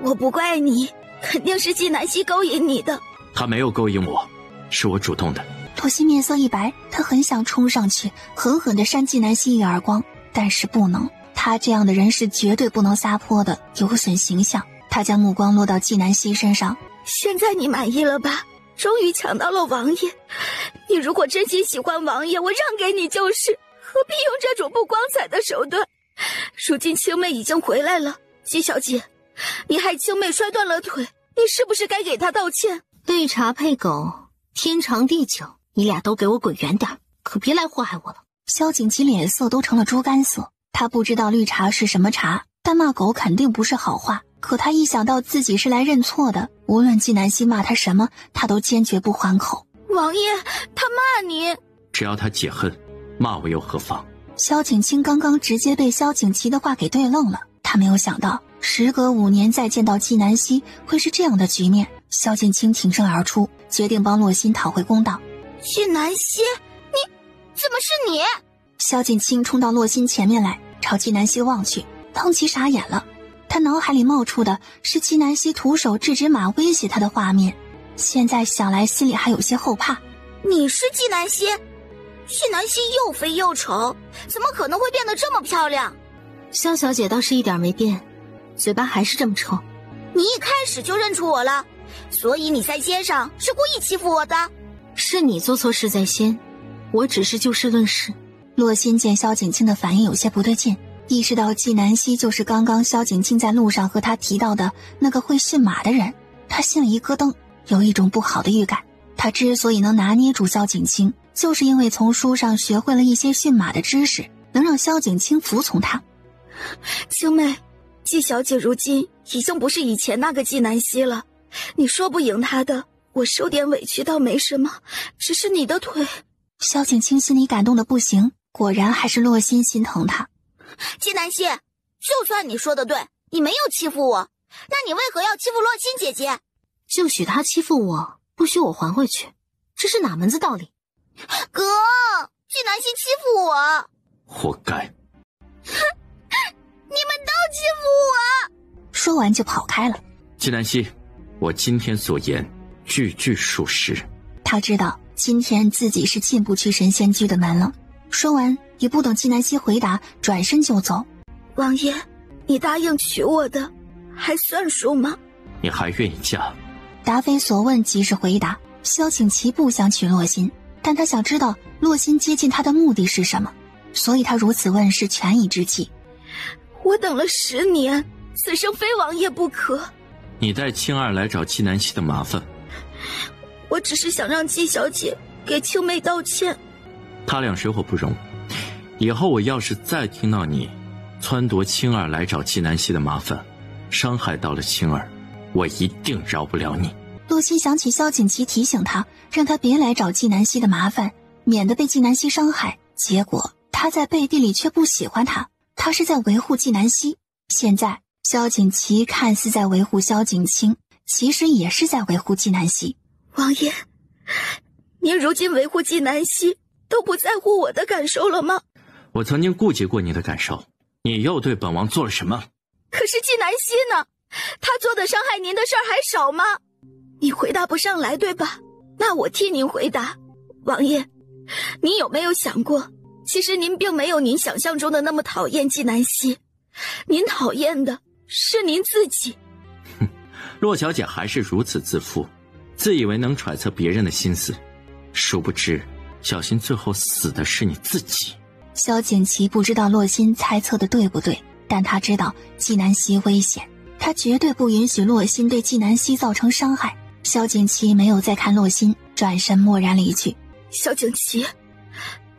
Speaker 7: 我不怪你，肯定是纪南希勾引你的。
Speaker 4: 他没有勾引我，是我主动的。
Speaker 1: 洛心面色一白，他很想冲上去狠狠地扇纪南希一耳光，但是不能，他这样的人是绝对不能撒泼的，有损形象。他将目光落到纪南希身上。
Speaker 7: 现在你满意了吧？终于抢到了王爷，你如果真心喜欢王爷，我让给你就是，何必用这种不光彩的手段？如今青妹已经回来了，姬小姐，你害青妹摔断了腿，你是不是该给她道歉？
Speaker 5: 绿茶配狗，天长地久，你俩都给我滚远点，可别来祸害我了。
Speaker 1: 萧景琦脸色都成了猪肝色，他不知道绿茶是什么茶，但骂狗肯定不是好话。可他一想到自己是来认错的，无论纪南希骂他什么，他都坚决不还口。
Speaker 7: 王爷，他骂你，
Speaker 4: 只要他解恨，骂我又何妨？
Speaker 1: 萧景清刚刚直接被萧景琦的话给对愣了，他没有想到时隔5年再见到纪南希会是这样的局面。萧景清挺身而出，决定帮洛心讨回公道。
Speaker 6: 纪南希，你怎么是你？
Speaker 1: 萧景清冲到洛心前面来，朝纪南希望去，当即傻眼了。他脑海里冒出的是纪南希徒手制止马威胁他的画面，现在想来心里还有些后怕。
Speaker 6: 你是纪南希？纪南希又肥又丑，怎么可能会变得这么漂亮？
Speaker 5: 萧小姐倒是一点没变，嘴巴还是这么臭。
Speaker 6: 你一开始就认出我了，所以你在街上是故意欺负我的？
Speaker 5: 是你做错事在先，我只是就事论事。
Speaker 1: 洛心见萧景清的反应有些不对劲，意识到纪南希就是刚刚萧景清在路上和他提到的那个会驯马的人，他心里一咯噔，有一种不好的预感。他之所以能拿捏住萧景清，就是因为从书上学会了一些驯马的知识，能让萧景清服从他。
Speaker 7: 青妹，纪小姐如今已经不是以前那个纪南希了，你说不赢她的，我受点委屈倒没什么，只是你的腿。
Speaker 1: 萧景清心里感动的不行，果然还是洛心心疼他。
Speaker 6: 纪南希，就算你说的对，你没有欺负我，那你为何要欺负洛心姐姐？
Speaker 5: 就许他欺负我，不许我还回去，这是哪门子道理？
Speaker 6: 哥，纪南希欺负我，
Speaker 4: 活该！
Speaker 6: 你们都欺负我！
Speaker 1: 说完就跑开了。
Speaker 4: 纪南希，我今天所言句句属实。
Speaker 1: 他知道今天自己是进不去神仙居的门了。说完也不等纪南希回答，转身就走。
Speaker 7: 王爷，你答应娶我的还算数吗？
Speaker 4: 你还愿意嫁？
Speaker 1: 答非所问即是回答。萧景琦不想娶洛心，但他想知道洛心接近他的目的是什么，所以他如此问是权宜之计。
Speaker 7: 我等了10年，此生非王爷不可。
Speaker 4: 你带青儿来找纪南希的麻烦？
Speaker 7: 我只是想让纪小姐给青妹道歉。
Speaker 4: 他俩水火不容，以后我要是再听到你撺掇青儿来找纪南希的麻烦，伤害到了青儿，我一定饶不了你。
Speaker 1: 洛心想起萧景琦提醒他，让他别来找纪南希的麻烦，免得被纪南希伤害，结果他在背地里却不喜欢他，他是在维护纪南希。现在萧景琦看似在维护萧景清，其实也是在维护纪南希。
Speaker 7: 王爷，您如今维护纪南希都不在乎我的感受了吗？
Speaker 4: 我曾经顾及过你的感受，你又对本王做了什么？
Speaker 7: 可是纪南希呢？他做的伤害您的事儿还少吗？你回答不上来对吧？那我替您回答。王爷，您有没有想过，其实您并没有您想象中的那么讨厌纪南希，您讨厌的是您自己。
Speaker 4: 洛小姐还是如此自负，自以为能揣测别人的心思，殊不知小心最后死的是你自己。
Speaker 1: 萧景琦不知道洛心猜测的对不对，但他知道纪南希危险，他绝对不允许洛心对纪南希造成伤害。萧景琦没有再看洛心，转身默然离去。
Speaker 7: 萧景琦，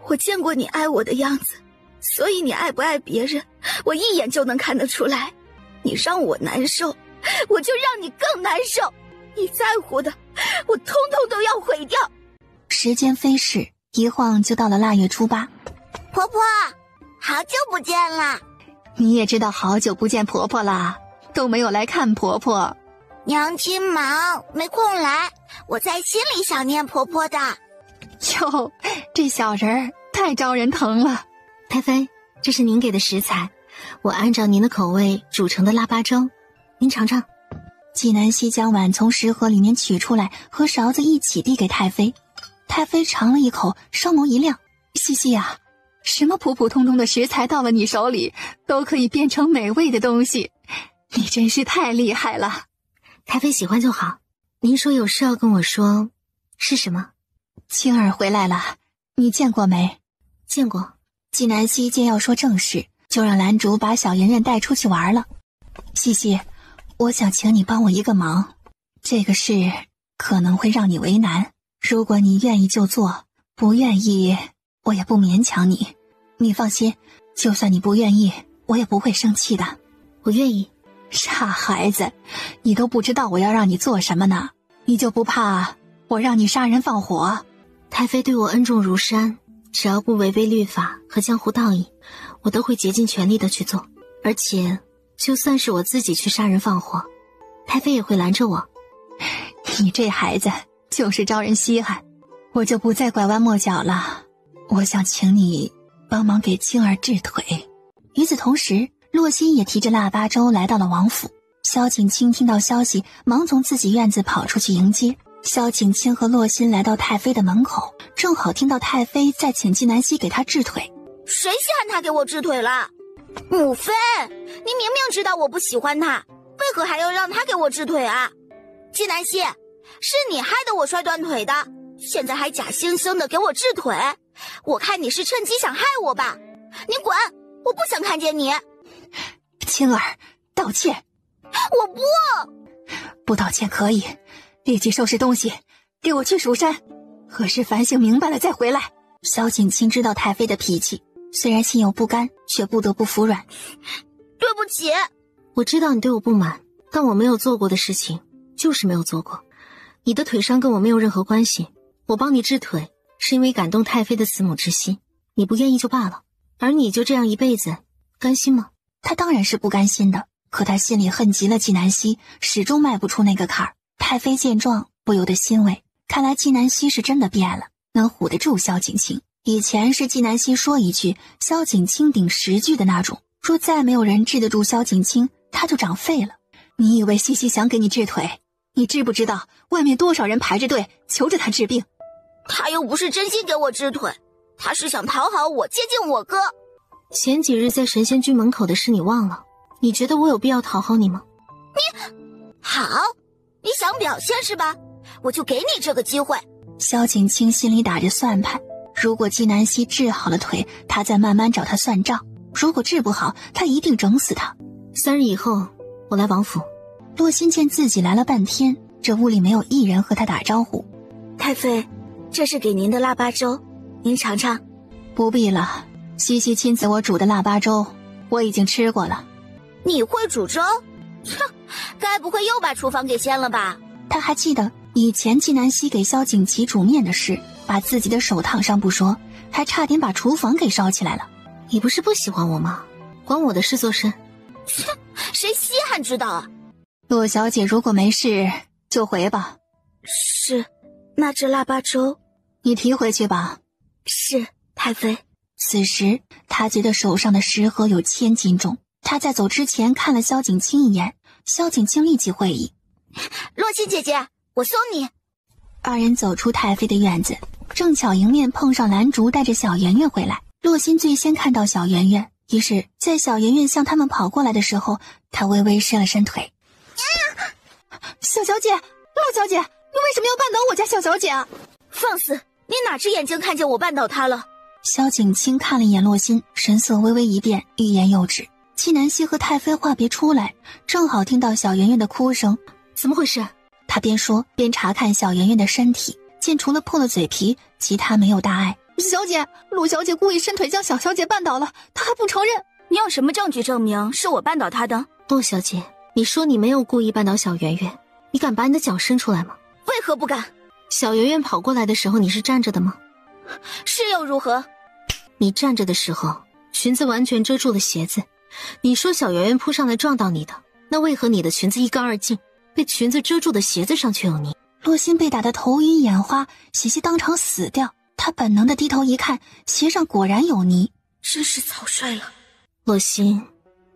Speaker 7: 我见过你爱我的样子，所以你爱不爱别人，我一眼就能看得出来。你让我难受，我就让你更难受。你在乎的，我通通都要毁掉。
Speaker 1: 时间飞逝，一晃就到了腊月初8。
Speaker 6: 婆婆，好久不见了。
Speaker 1: 你也知道好久不见婆婆啦，都没有来看婆婆。
Speaker 6: 娘亲忙，没空来，我在心里想念婆婆的。
Speaker 1: 哟，这小人儿太招人疼了。
Speaker 5: 太妃，这是您给的食材，我按照您的口味煮成的腊八粥，您尝尝。
Speaker 1: 纪南希将碗从食盒里面取出来，和勺子一起递给太妃。太妃尝了一口，双眸一亮：“西西呀，什么普普通通的食材到了你手里，都可以变成美味的东西，你真是太厉害了。”
Speaker 5: 太妃喜欢就好。您说有事要跟我说，是什么？
Speaker 1: 青儿回来了，你见过没？
Speaker 5: 见过。
Speaker 1: 纪南希见要说正事，就让兰竹把小圆圆带出去玩了。西西，我想请你帮我一个忙，这个事可能会让你为难，如果你愿意就做，不愿意我也不勉强你。你放心，就算你不愿意，我也不会生气的。
Speaker 5: 我愿意。
Speaker 1: 傻孩子，你都不知道我要让你做什么呢，你就不怕我让你杀人放火？
Speaker 5: 太妃对我恩重如山，只要不违背律法和江湖道义，我都会竭尽全力的去做。而且就算是我自己去杀人放火，太妃也会拦着我。
Speaker 1: 你这孩子就是招人稀罕，我就不再拐弯抹角了。我想请你帮忙给青儿治腿。与此同时，洛心也提着腊八粥来到了王府。萧景清听到消息，忙从自己院子跑出去迎接。萧景清和洛心来到太妃的门口，正好听到太妃在请纪南希给她治腿。
Speaker 6: 谁稀罕他给我治腿了？母妃，你明明知道我不喜欢他，为何还要让他给我治腿啊？纪南希，是你害得我摔断腿的，现在还假惺惺的给我治腿，我看你是趁机想害我吧。你滚，我不想看见你。
Speaker 1: 青儿，道歉。
Speaker 6: 我
Speaker 1: 不道歉可以，立即收拾东西，给我去蜀山，何事反省明白了再回来。萧景清知道太妃的脾气，虽然心有不甘，却不得不服软。
Speaker 6: 对不起。
Speaker 5: 我知道你对我不满，但我没有做过的事情就是没有做过。你的腿伤跟我没有任何关系，我帮你治腿是因为感动太妃的慈母之心，你不愿意就罢了，而你就这样一辈子，甘心吗？
Speaker 1: 他当然是不甘心的，可他心里恨极了纪南希，始终迈不出那个坎儿。太妃见状不由得欣慰，看来纪南希是真的变了，能唬得住萧景清。以前是纪南希说一句，萧景清顶10句的那种，若再没有人治得住萧景清，他就长废了。你以为西西想给你治腿，你知不知道外面多少人排着队求着他治病？
Speaker 6: 他又不是真心给我治腿，他是想讨好我，接近我哥。
Speaker 5: 前几日在神仙居门口的事你忘了？你觉得我有必要讨好你吗？
Speaker 6: 好，你想表现是吧？我就给你这个机会。
Speaker 1: 萧景清心里打着算盘，如果纪南希治好了腿，他再慢慢找他算账；如果治不好，他一定整死他。
Speaker 5: 3日以后我来王府。
Speaker 1: 洛心见自己来了半天，这屋里没有一人和他打招呼。
Speaker 7: 太妃，这是给您的腊八粥，您尝尝。
Speaker 1: 不必了，西西亲自我煮的腊八粥我已经吃过了。
Speaker 6: 你会煮粥？哼，该不会又把厨房给掀了吧？
Speaker 1: 他还记得以前纪南希给萧景琦煮面的事，把自己的手烫伤不说，还差点把厨房给烧起来了。
Speaker 5: 你不是不喜欢我吗？管我的事做甚？
Speaker 6: 谁稀罕知道啊？
Speaker 1: 洛小姐如果没事就回吧。
Speaker 7: 是，那这腊八粥
Speaker 1: 你提回去吧。
Speaker 7: 是，太妃。
Speaker 1: 此时他觉得手上的食盒有1000斤重，他在走之前看了萧景清一眼，萧景清立即会意。
Speaker 6: 洛心姐姐，我送你。
Speaker 1: 二人走出太妃的院子，正巧迎面碰上兰竹带着小圆圆回来。洛心最先看到小圆圆，于是，在小圆圆向他们跑过来的时候，他微微伸了伸腿。
Speaker 12: 小小姐，陆小姐，你为什么要绊倒我家小小姐啊？
Speaker 7: 放肆！你哪只眼睛看见我绊倒她了？
Speaker 1: 萧景清看了一眼洛心，神色微微一变，欲言又止。季南希和太妃话别出来，正好听到小圆圆的哭声。
Speaker 5: 怎么回事？
Speaker 1: 他边说边查看小圆圆的身体，见除了破了嘴皮，其他没有大碍。
Speaker 12: 小姐，陆小姐故意伸腿将小小姐绊倒了，她还不承认。
Speaker 7: 你有什么证据证明是我绊倒她的？
Speaker 5: 陆小姐，你说你没有故意绊倒小圆圆，你敢把你的脚伸出来吗？
Speaker 7: 为何不敢？
Speaker 5: 小圆圆跑过来的时候你是站着的吗？
Speaker 7: 是又如何？
Speaker 5: 你站着的时候裙子完全遮住了鞋子，你说小圆圆扑上来撞到你的，那为何你的裙子一干二净，被裙子遮住的鞋子上却有泥？
Speaker 1: 洛心被打得头晕眼花，险些当场死掉。他本能的低头一看，鞋上果然有泥。
Speaker 7: 真是草率了。
Speaker 5: 洛心，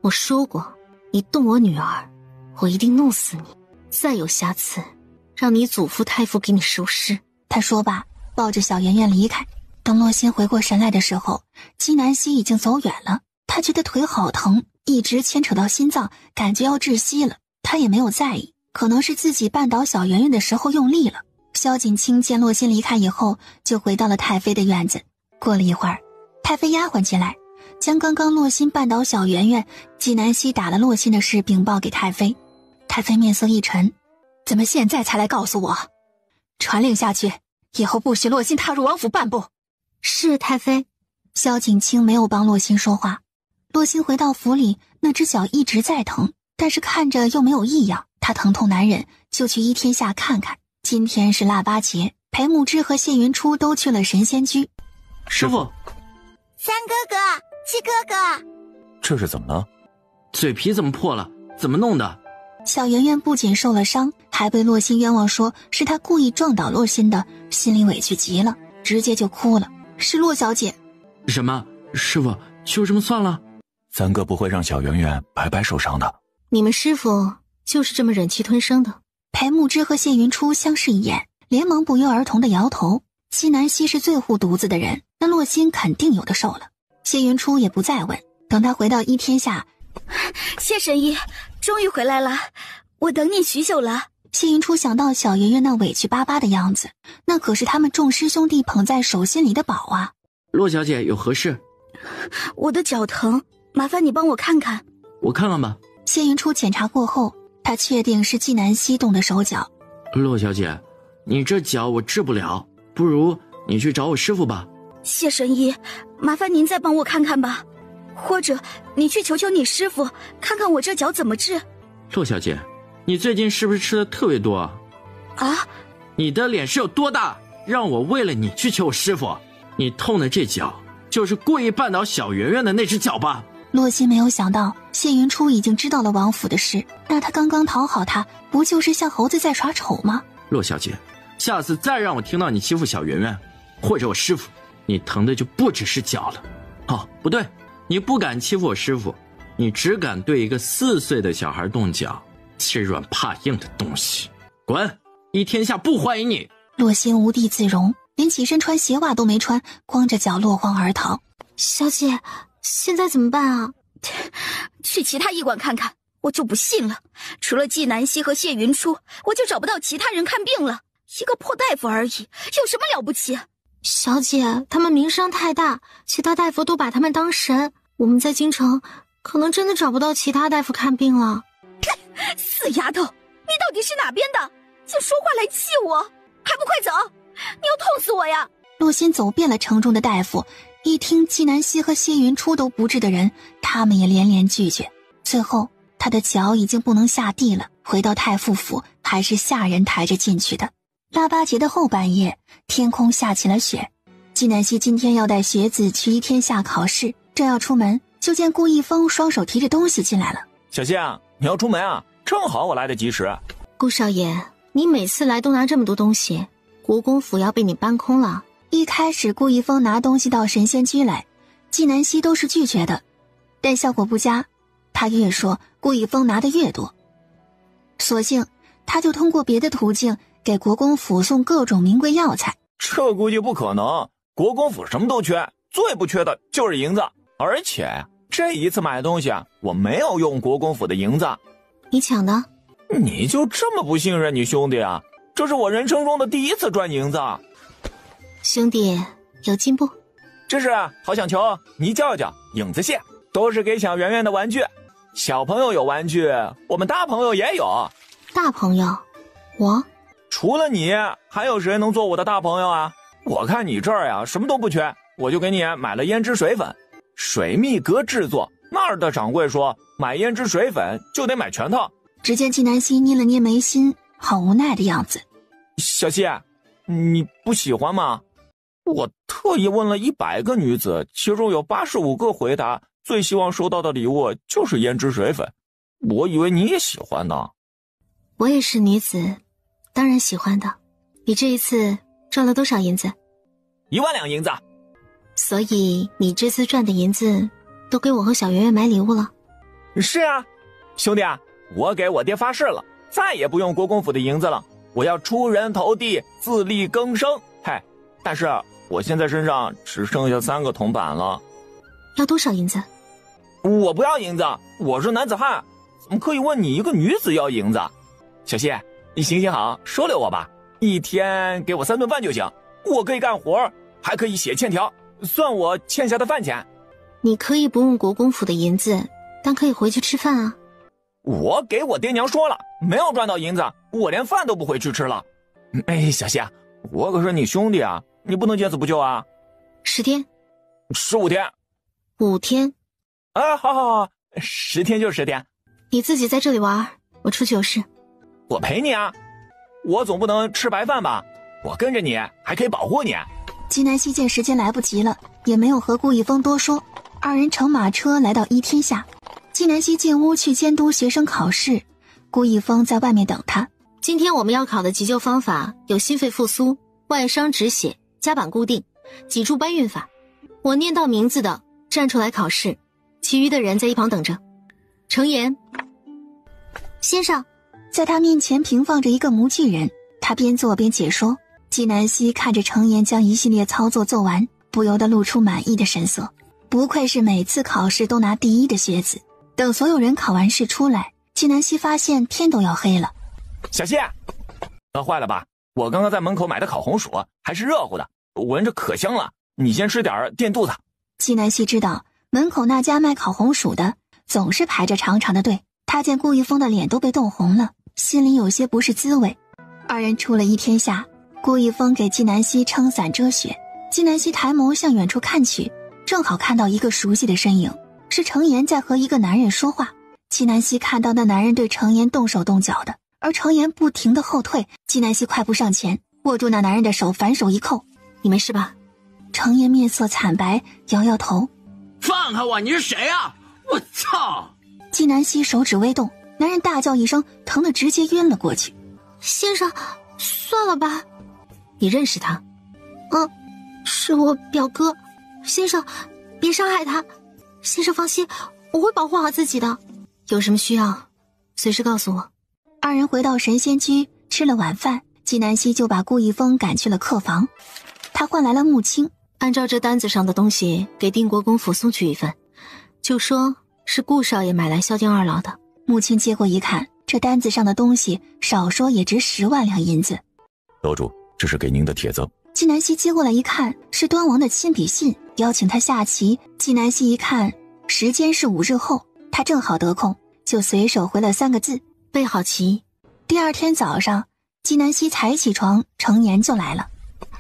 Speaker 5: 我说过，你动我女儿，我一定弄死你，再有瑕疵，让你祖父太傅给你收尸。
Speaker 1: 他说罢，抱着小圆圆离开。等洛心回过神来的时候，姬南希已经走远了。他觉得腿好疼，一直牵扯到心脏，感觉要窒息了。他也没有在意，可能是自己绊倒小圆圆的时候用力了。萧景清见洛心离开以后，就回到了太妃的院子。过了一会儿，太妃丫鬟进来，将刚刚洛心绊倒小圆圆、季南希打了洛心的事禀报给太妃。太妃面色一沉，
Speaker 12: 怎么现在才来告诉我？传令下去，以后不许洛心踏入王府半步。
Speaker 5: 是太妃。
Speaker 1: 萧景清没有帮洛心说话。洛心回到府里，那只脚一直在疼，但是看着又没有异样，他疼痛难忍，就去依天下看看。今天是腊八节，裴慕之和谢云初都去了神仙居。
Speaker 2: 师傅，
Speaker 6: 三哥哥，七哥哥，
Speaker 11: 这是怎么了？
Speaker 4: 嘴皮怎么破了？怎么弄的？
Speaker 1: 小圆圆不仅受了伤，还被洛心冤枉说是他故意撞倒洛心的，心里委屈极了，直接就哭了。是洛小姐。
Speaker 4: 什么？师傅，就这么算了？
Speaker 11: 三哥不会让小圆圆白白受伤的。
Speaker 5: 你们师傅就是这么忍气吞声的。
Speaker 1: 裴慕之和谢云初相视一眼，连忙不约而同地摇头。姬南希是最护犊子的人，那洛心肯定有的受了。谢云初也不再问，等他回到依天下。
Speaker 7: 谢神医，终于回来了，我等你许久了。
Speaker 1: 谢云初想到小圆圆那委屈巴巴的样子，那可是他们众师兄弟捧在手心里的宝啊。
Speaker 4: 洛小姐有何事？
Speaker 7: 我的脚疼，麻烦你帮我看看。
Speaker 4: 我看看吧。
Speaker 1: 谢云初检查过后，他确定是季南希动的手脚。
Speaker 4: 洛小姐，你这脚我治不了，不如你去找我师傅吧。
Speaker 7: 谢神医，麻烦您再帮我看看吧，或者你去求求你师傅，看看我这脚怎么治。
Speaker 4: 洛小姐，你最近是不是吃的特别多啊？
Speaker 7: 啊？
Speaker 4: 你的脸是有多大，让我为了你去求我师傅？你痛的这脚就是故意绊倒小圆圆的那只脚吧？
Speaker 1: 洛心没有想到谢云初已经知道了王府的事，那他刚刚讨好他，不就是像猴子在耍丑吗？
Speaker 4: 洛小姐，下次再让我听到你欺负小圆圆或者我师傅，你疼的就不只是脚了。哦，不对，你不敢欺负我师傅，你只敢对一个4岁的小孩动脚，吃软怕硬的东西，滚！依天下不欢迎你。
Speaker 1: 洛心无地自容，连起身穿鞋袜都没穿，光着脚落荒而逃。
Speaker 5: 小姐，现在怎么办啊？
Speaker 7: 去其他医馆看看。我就不信了，除了季南希和谢云初，我就找不到其他人看病了。一个破大夫而已，有什么了不起？
Speaker 5: 小姐，他们名声太大，其他大夫都把他们当神，我们在京城可能真的找不到其他大夫看病了。
Speaker 7: 死丫头，你到底是哪边的？竟说话来气我，还不快走！你要痛死我呀！
Speaker 1: 洛心走遍了城中的大夫，一听季南希和谢云初都不治的人，他们也连连拒绝。最后他的脚已经不能下地了，回到太傅府还是下人抬着进去的。腊八节的后半夜，天空下起了雪。季南希今天要带学子去依天下考试，正要出门，就见顾一峰双手提着东西进来了。
Speaker 15: 小希啊，你要出门啊？正好我来得及时。
Speaker 5: 顾少爷，你每次来都拿这么多东西，国公府要被你搬空了。
Speaker 1: 一开始顾一峰拿东西到神仙居来，季南希都是拒绝的，但效果不佳，他越说顾一峰拿的越多，索性他就通过别的途径给国公府送各种名贵药材。
Speaker 15: 这估计不可能，国公府什么都缺，最不缺的就是银子，而且这一次买东西啊，我没有用国公府的银子。
Speaker 5: 你抢的？
Speaker 15: 你就这么不信任你兄弟啊？这是我人生中的第一次赚银子。
Speaker 5: 兄弟有进步。
Speaker 15: 这是好想球、泥叫叫、影子蟹，都是给小圆圆的玩具。小朋友有玩具，我们大朋友也有。
Speaker 5: 大朋友？我？
Speaker 15: 除了你，还有谁能做我的大朋友啊？我看你这儿呀，什么都不缺，我就给你买了胭脂水粉，水蜜阁制作。那儿的掌柜说，买胭脂水粉就得买全套。
Speaker 1: 只见纪南希捏了捏眉心，好无奈的样子。
Speaker 15: 小希，你不喜欢吗？我特意问了100个女子，其中有85个回答最希望收到的礼物就是胭脂水粉。我以为你也喜欢呢。
Speaker 5: 我也是女子，当然喜欢的。你这一次赚了多少银子
Speaker 15: ？1万两银子。
Speaker 5: 所以你这次赚的银子都给我和小圆圆买礼物了？
Speaker 15: 是啊，兄弟啊，我给我爹发誓了，再也不用国公府的银子了，我要出人头地，自力更生。嗨，但是我现在身上只剩下3个铜板了。
Speaker 5: 要多少银子？
Speaker 15: 我不要银子，我是男子汉，怎么可以问你一个女子要银子？小希，你行行好，收留我吧，一天给我3顿饭就行，我可以干活，还可以写欠条，算我欠下的饭钱。
Speaker 5: 你可以不用国公府的银子，但可以回去吃饭啊。
Speaker 15: 我给我爹娘说了，没有赚到银子，我连饭都不回去吃了。哎，小希，我可是你兄弟啊，你不能见死不救啊。
Speaker 5: 10天
Speaker 15: ？15天
Speaker 5: ？5天？
Speaker 15: 啊，好，10天就10天。
Speaker 5: 你自己在这里玩，我出去有事。
Speaker 15: 我陪你啊，我总不能吃白饭吧？我跟着你还可以保护你。
Speaker 1: 纪南希见时间来不及了，也没有和顾一峰多说，二人乘马车来到一天下。纪南希进屋去监督学生考试，顾一峰在外面等他。
Speaker 5: 今天我们要考的急救方法有心肺复苏、外伤止血、夹板固定、脊柱搬运法。我念到名字的站出来考试，其余的人在一旁等着。程岩
Speaker 1: 先生。在他面前平放着一个模具人，他边做边解说。纪南希看着程岩将一系列操作做完，不由得露出满意的神色。不愧是每次考试都拿第1的学子。等所有人考完试出来，纪南希发现天都要黑了。
Speaker 15: 小希，饿坏了吧？我刚刚在门口买的烤红薯还是热乎的，闻着可香了，你先吃点垫肚子。
Speaker 1: 纪南希知道门口那家卖烤红薯的总是排着长长的队，他见顾一峰的脸都被冻红了，心里有些不是滋味。二人出了一天下，顾一峰给纪南希撑伞遮雪。纪南希抬眸向远处看去，正好看到一个熟悉的身影，是程岩在和一个男人说话。纪南希看到那男人对程岩动手动脚的，而程岩不停地后退。纪南希快步上前，握住那男人的手，反手一扣。你没事吧？程岩面色惨白，摇摇头。
Speaker 4: 放开我！你是谁啊？我操！
Speaker 1: 纪南希手指微动，男人大叫一声，疼得直接晕了过去。
Speaker 5: 先生，算了吧。你认识他？是我表哥。先生，别伤害他。先生放心，我会保护好自己的。有什么需要，随时告诉我。
Speaker 1: 二人回到神仙居，吃了晚饭，纪南希就把顾一峰赶去了客房。他换来了穆青，
Speaker 5: 按照这单子上的东西给定国公府送去一份，就说是顾少爷买来孝敬二老的。
Speaker 1: 穆青接过一看，这单子上的东西少说也值10万两银子。
Speaker 11: 楼主，这是给您的帖子。
Speaker 1: 纪南希接过来一看，是端王的亲笔信，邀请他下棋。纪南希一看时间是5日后，他正好得空，就随手回了3个字：
Speaker 5: 备好棋。
Speaker 1: 第二天早上，纪南希才起床，程岩就来了。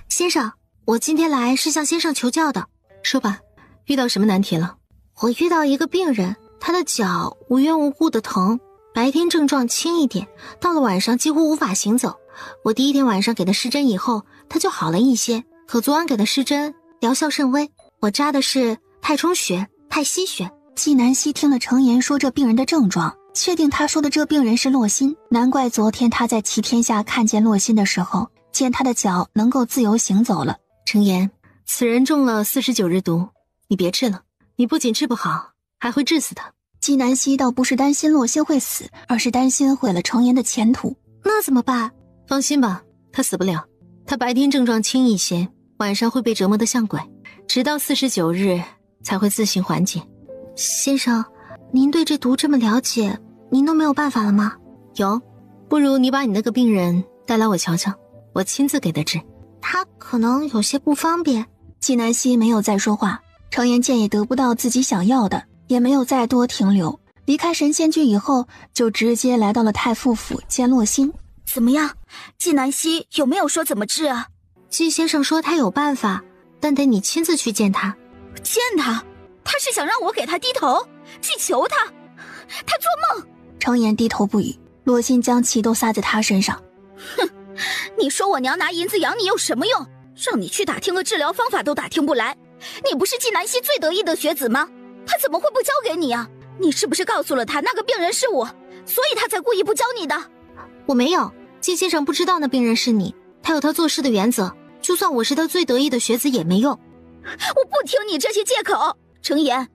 Speaker 5: 先生，我今天来是向先生求教的。说吧，遇到什么难题了？我遇到一个病人，他的脚无缘无故的疼，白天症状轻一点，到了晚上几乎无法行走。我第1天晚上给他施针以后，他就好了一些，可昨晚给他施针疗效甚微。我扎的是太冲穴、太溪穴。
Speaker 1: 纪南希听了程岩说这病人的症状，确定他说的这病人是洛心，难怪昨天他在齐天下看见洛心的时候，见他的脚能够自由行走了。
Speaker 5: 程岩，此人中了49日毒，你别治了，你不仅治不好，还会治死他。
Speaker 1: 纪南希倒不是担心洛心会死，而是担心毁了程岩的前途。
Speaker 5: 那怎么办？放心吧，他死不了。他白天症状轻一些，晚上会被折磨得像鬼，直到49日才会自行缓解。先生，您对这毒这么了解，您都没有办法了吗？
Speaker 9: 有，不如你把你那个病人带来我瞧瞧，我亲自给他治。
Speaker 5: 他可能有些不方便。
Speaker 1: 纪南希没有再说话，程颜见也得不到自己想要的，也没有再多停留。离开神仙居以后，就直接来到了太傅府见洛心。
Speaker 7: 怎么样，纪南希有没有说怎么治啊？
Speaker 5: 纪先生说他有办法，但得你亲自去见他。
Speaker 7: 见他？他是想让我给他低头，去求他？他做梦！
Speaker 1: 程颜低头不语，洛心将气都撒在他身上。
Speaker 7: 哼，你说我娘拿银子养你有什么用？让你去打听个治疗方法都打听不来。你不是纪南希最得意的学子吗？他怎么会不交给你啊？你是不是告诉了他那个病人是我，所以他才故意不教你的？
Speaker 5: 我没有，纪先生不知道那病人是你，他有他做事的原则，就算我是他最得意的学子也没用。
Speaker 7: 我不听你这些借口，程颜，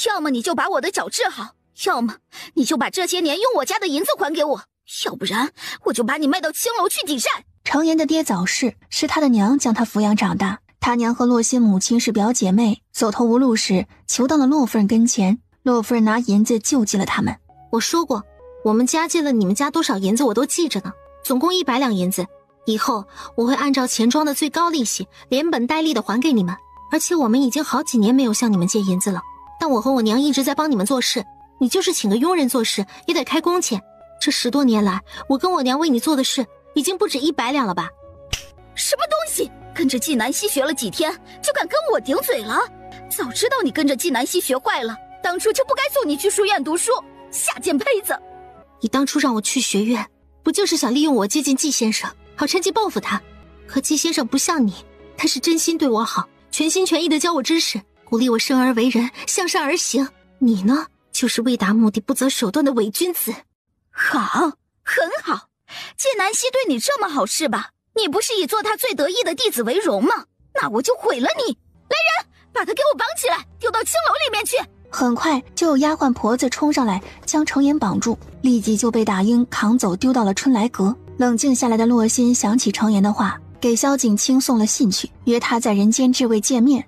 Speaker 7: 要么你就把我的脚治好，要么你就把这些年用我家的银子还给我，要不然我就把你卖到青楼去抵债。
Speaker 1: 程颜的爹早逝，是他的娘将他抚养长大，他娘和洛心母亲是表姐妹，走投无路时求到了洛夫人跟前，洛夫人拿银子救济了他们。
Speaker 5: 我说过，我们家借了你们家多少银子我都记着呢，总共100两银子，以后我会按照钱庄的最高利息连本带利的还给你们。而且我们已经好几年没有向你们借银子了，但我和我娘一直在帮你们做事，你就是请个佣人做事也得开工钱。这10多年来，我跟我娘为你做的事已经不止100两了吧？
Speaker 7: 什么东西？跟着纪南希学了几天就敢跟我顶嘴了？早知道你跟着纪南希学坏了，当初就不该送你去书院读书，下贱胚子！
Speaker 5: 你当初让我去学院，不就是想利用我接近纪先生，好趁机报复他？可纪先生不像你，他是真心对我好，全心全意地教我知识，鼓励我生而为人，向善而行。你呢，就是为达目的不择手段的伪君子。
Speaker 7: 好，很好，纪南希对你这么好是吧？你不是以做他最得意的弟子为荣吗？那我就毁了你！来人，把他给我绑起来，丢到青楼里面去！
Speaker 1: 很快就有丫鬟婆子冲上来将程颜绑住，立即就被打鹰扛走丢到了春来阁。冷静下来的洛心想起程颜的话，给萧景清送了信去，约他在人间至味见面。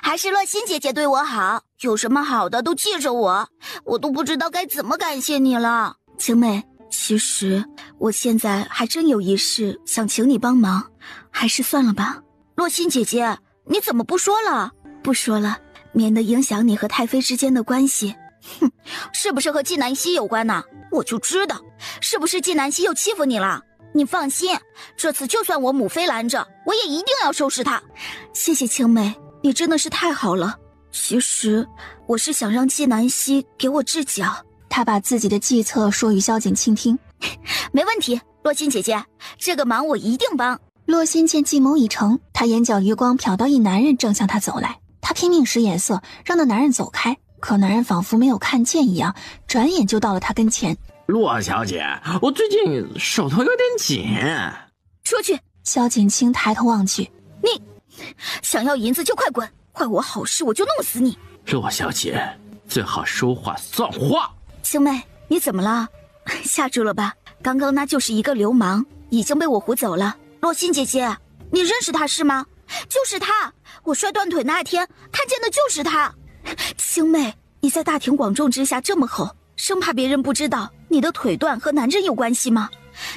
Speaker 6: 还是洛心姐姐对我好，有什么好的都记着我，我都不知道该怎么感谢你了。
Speaker 7: 晴妹，其实我现在还真有一事想请你帮忙，还是算了吧。
Speaker 6: 洛心姐姐，你怎么不说了？
Speaker 7: 不说了，免得影响你和太妃之间的关系。
Speaker 6: 哼，是不是和纪南希有关呢？我就知道，是不是纪南希又欺负你了？你放心，这次就算我母妃拦着，我也一定要收拾她。
Speaker 7: 谢谢青梅，你真的是太好了。其实我是想让纪南希给我治脚。
Speaker 1: 他把自己的计策说与萧景清听。
Speaker 6: 没问题，洛心姐姐，这个忙我一定帮。
Speaker 1: 洛心见计谋已成，他眼角余光瞟到一男人正向他走来，他拼命使眼色让那男人走开，可男人仿佛没有看见一样，转眼就到了他跟前。
Speaker 4: 洛小姐，我最近手头有点紧。
Speaker 7: 出去！
Speaker 1: 萧景清抬头望去，
Speaker 7: 你想要银子就快滚，坏我好事我就弄死你。
Speaker 4: 洛小姐，最好说话算话。
Speaker 7: 青妹，你怎么了？吓住了吧？刚刚那就是一个流氓，已经被我唬走了。
Speaker 6: 洛心姐姐，你认识他是吗？就是他，我摔断腿那天看见的就是他。
Speaker 7: 青妹，你在大庭广众之下这么吼，生怕别人不知道你的腿断和男人有关系吗？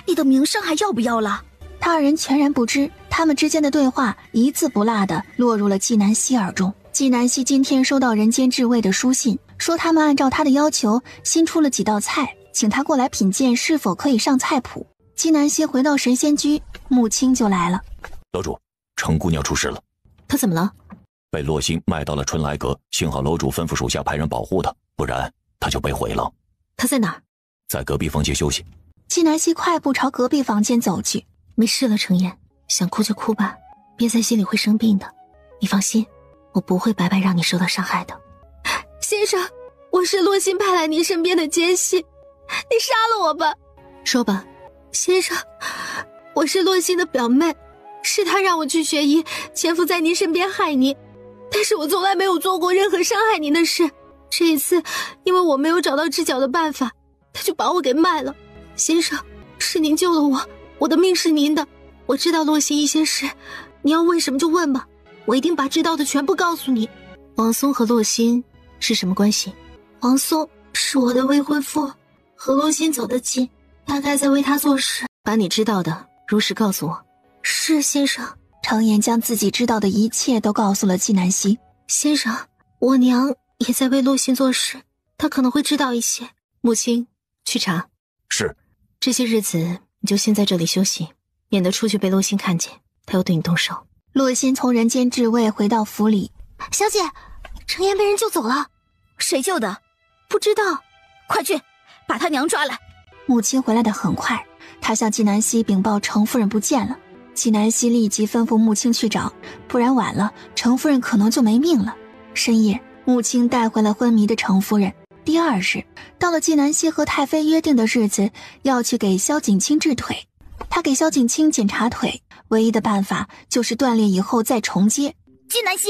Speaker 7: 你的名声还要不要了？
Speaker 1: 他人全然不知，他们之间的对话一字不落地落入了纪南希耳中。纪南希今天收到人间至味的书信，说他们按照他的要求新出了几道菜，请他过来品鉴是否可以上菜谱。纪南希回到神仙居，穆青就来了。
Speaker 3: 楼主，程姑娘出事了。
Speaker 9: 她怎么了？
Speaker 3: 被洛心卖到了春来阁，幸好楼主吩咐属下派人保护她，不然她就被毁了。
Speaker 9: 她在哪儿？
Speaker 3: 在隔壁房间休息。
Speaker 1: 纪南希快步朝隔壁房间走去。
Speaker 5: 没事了，程颜，想哭就哭吧，憋在心里会生病的。你放心，我不会白白让你受到伤害的。
Speaker 12: 先生，我是洛心派来您身边的奸细，你杀了我吧。
Speaker 5: 说吧。
Speaker 12: 先生，我是洛心的表妹，是她让我去学医，潜伏在您身边害您，但是我从来没有做过任何伤害您的事。这一次因为我没有找到治脚的办法，她就把我给卖了。先生，是您救了我，我的命是您的。我知道洛心一些事，你要问什么就问吧，我一定把知道的全部告诉你。
Speaker 5: 王松和洛心是什么关系？
Speaker 12: 王松是我的未婚夫，和洛心走得近，大概在为他做事。
Speaker 5: 把你知道的如实告诉我。
Speaker 12: 是先生。
Speaker 1: 程岩将自己知道的一切都告诉了纪南希。
Speaker 12: 先生，我娘也在为洛心做事，她可能会知道一些。
Speaker 5: 母亲，去查。
Speaker 11: 是。
Speaker 5: 这些日子你就先在这里休息，免得出去被洛心看见，他又对你动手。
Speaker 1: 洛心从人间至位回到府里。
Speaker 12: 小姐，程岩被人救走了。
Speaker 7: 谁救的？
Speaker 12: 不知道。
Speaker 7: 快去把他娘抓来。
Speaker 1: 母亲回来的很快，她向纪南希禀报程夫人不见了。纪南希立即吩咐穆青去找，不然晚了程夫人可能就没命了。深夜，穆青带回了昏迷的程夫人。第二日，到了纪南希和太妃约定的日子，要去给萧景清治腿。他给萧景清检查腿，唯一的办法就是断裂以后再重接。
Speaker 6: 纪南希，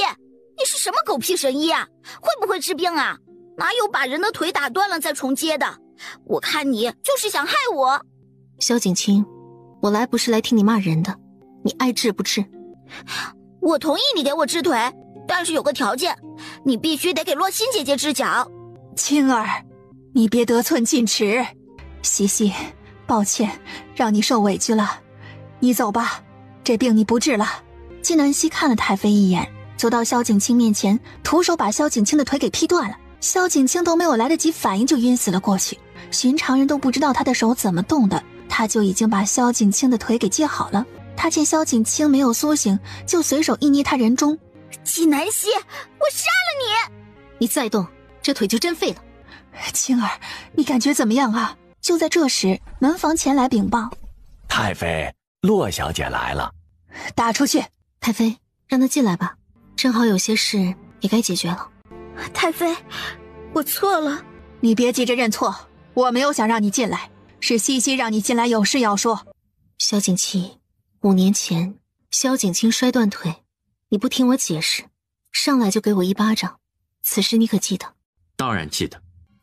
Speaker 6: 你是什么狗屁神医啊？会不会治病啊？哪有把人的腿打断了再重接的？我看你就是想害我。
Speaker 5: 萧景清，我来不是来听你骂人的，你爱治不治。
Speaker 6: 我同意你给我治腿，但是有个条件，你必须得给洛心姐姐治脚。
Speaker 1: 青儿，你别得寸进尺。西西，抱歉，让你受委屈了。你走吧，这病你不治了。纪南希看了太妃一眼，走到萧景清面前，徒手把萧景清的腿给劈断了。萧景清都没有来得及反应就晕死了过去。寻常人都不知道他的手怎么动的，他就已经把萧景清的腿给接好了。他见萧景清没有苏醒，就随手一捏他人中。
Speaker 6: 纪南希，我杀了你！
Speaker 5: 你再动，这腿就真废了。
Speaker 1: 青儿，你感觉怎么样啊？就在这时，门房前来禀报：
Speaker 11: 太妃，洛小姐来了。
Speaker 1: 打出去。
Speaker 5: 太妃，让她进来吧，正好有些事也该解决了。
Speaker 7: 太妃，我错了。
Speaker 1: 你别急着认错，我没有想让你进来，是西西让你进来有事要说。
Speaker 5: 萧景清，5年前萧景清摔断腿，你不听我解释，上来就给我一巴掌，此事你可记得？
Speaker 4: 当然记得。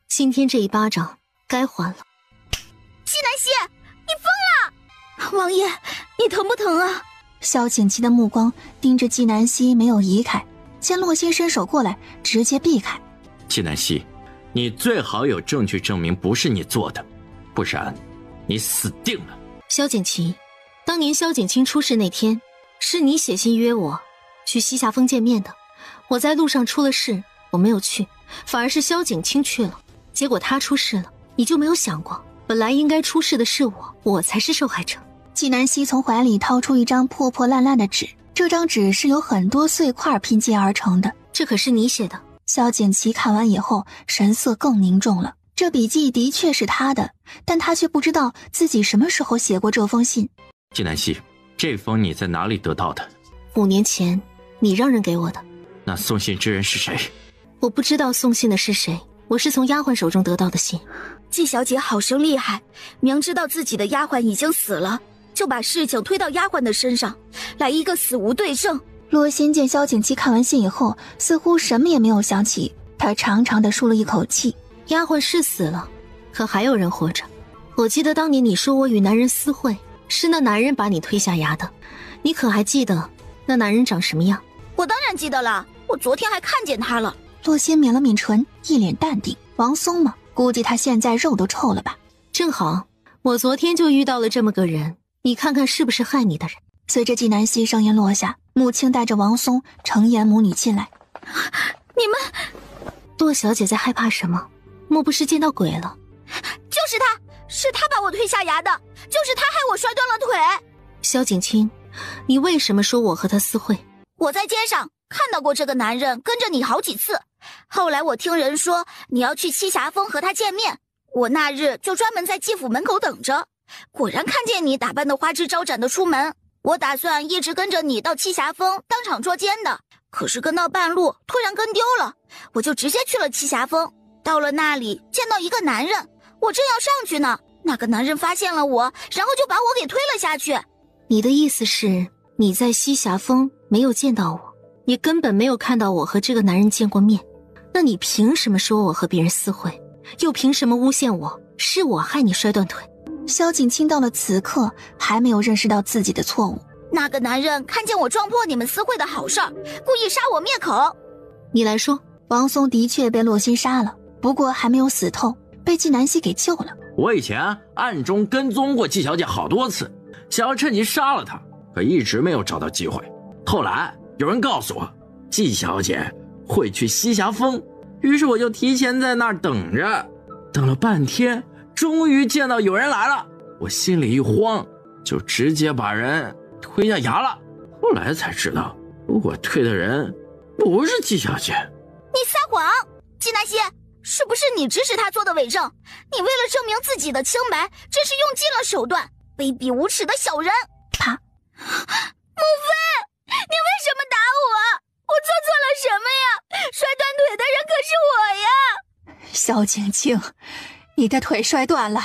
Speaker 5: 今天这一巴掌该还了。
Speaker 6: 纪南希，你疯了！
Speaker 7: 王爷，你疼不疼啊？
Speaker 1: 萧景清的目光盯着纪南希，没有移开，见洛心伸手过来，直接避开。
Speaker 4: 纪南希，你最好有证据证明不是你做的，不然你死定了。
Speaker 5: 萧景清，当年萧景清出事那天，是你写信约我去西夏峰见面的。我在路上出了事，我没有去，反而是萧景清去了。结果他出事了，你就没有想过，本来应该出事的是我才是受害者。
Speaker 1: 纪南希从怀里掏出一张破破烂烂的纸，这张纸是由很多碎块拼接而成的。
Speaker 5: 这可是你写的？
Speaker 1: 萧景琦看完以后，神色更凝重了。这笔记的确是他的，但他却不知道自己什么时候写过这封信。
Speaker 4: 纪南希，这封你在哪里得到的
Speaker 5: ？5年前你让人给我的。
Speaker 4: 那送信之人是谁？
Speaker 5: 我不知道送信的是谁，我是从丫鬟手中得到的信。
Speaker 7: 纪小姐好生厉害，明知道自己的丫鬟已经死了，就把事情推到丫鬟的身上，来一个死无对证。
Speaker 1: 洛心见萧景琦看完信以后，似乎什么也没有想起，他长长的舒了一口气。
Speaker 5: 丫鬟是死了，可还有人活着。我记得当年你说我与男人私会，是那男人把你推下崖的，你可还记得那男人长什么样？
Speaker 6: 我当然记得了，我昨天还看见他了。
Speaker 1: 洛心抿了抿唇，一脸淡定。王松嘛，估计他现在肉都臭了吧。
Speaker 5: 正好我昨天就遇到了这么个人，你看看是不是害你的人。
Speaker 1: 随着纪南希声音落下，穆青带着王松、程岩母女进来。
Speaker 7: 你们，
Speaker 5: 洛小姐在害怕什么？莫不是见到鬼了？
Speaker 6: 就是他，是他把我推下崖的，就是他害我摔断了腿。
Speaker 5: 萧景清，你为什么说我和他私会？
Speaker 6: 我在街上看到过这个男人跟着你好几次，后来我听人说你要去栖霞峰和他见面，我那日就专门在季府门口等着，果然看见你打扮的花枝招展的出门。我打算一直跟着你到栖霞峰当场捉奸的，可是跟到半路突然跟丢了，我就直接去了栖霞峰。到了那里见到一个男人，我正要上去呢，那个男人发现了我，然后就把我给推了下去。
Speaker 5: 你的意思是你在栖霞峰没有见到我，你根本没有看到我和这个男人见过面，那你凭什么说我和别人私会？又凭什么诬陷我是我害你摔断腿？
Speaker 1: 萧景清到了此刻还没有认识到自己的错误。
Speaker 6: 那个男人看见我撞破你们私会的好事儿，故意杀我灭口。
Speaker 5: 你来说。
Speaker 1: 王松的确被洛心杀了，不过还没有死透，被纪南希给救了。
Speaker 4: 我以前暗中跟踪过纪小姐好多次，想要趁机杀了她，可一直没有找到机会。后来有人告诉我，纪小姐会去西霞峰，于是我就提前在那儿等着，等了半天，终于见到有人来了。我心里一慌，就直接把人推下崖了。后来才知道，我推的人不是纪小姐。
Speaker 6: 你撒谎！纪南希，是不是你指使他做的伪证？你为了证明自己的清白，真是用尽了手段，卑鄙无耻的小人！
Speaker 1: 啪！
Speaker 6: 母妃，你为什么打我？我做错了什么呀？摔断腿的人可是我呀！
Speaker 12: 萧景清，你的腿摔断了，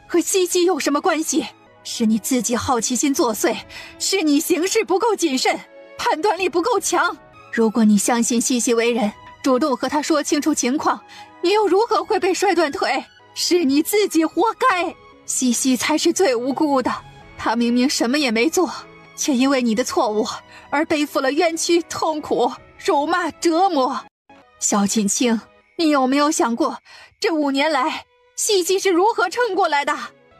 Speaker 12: 和西西有什么关系？是你自己好奇心作祟，是你行事不够谨慎，判断力不够强。如果你相信西西为人，主动和他说清楚情况，你又如何会被摔断腿？是你自己活该。西西才是最无辜的，他明明什么也没做，却因为你的错误而背负了冤屈、痛苦、辱骂、折磨。萧锦清，你有没有想过，这5年来，西西是如何撑过来的？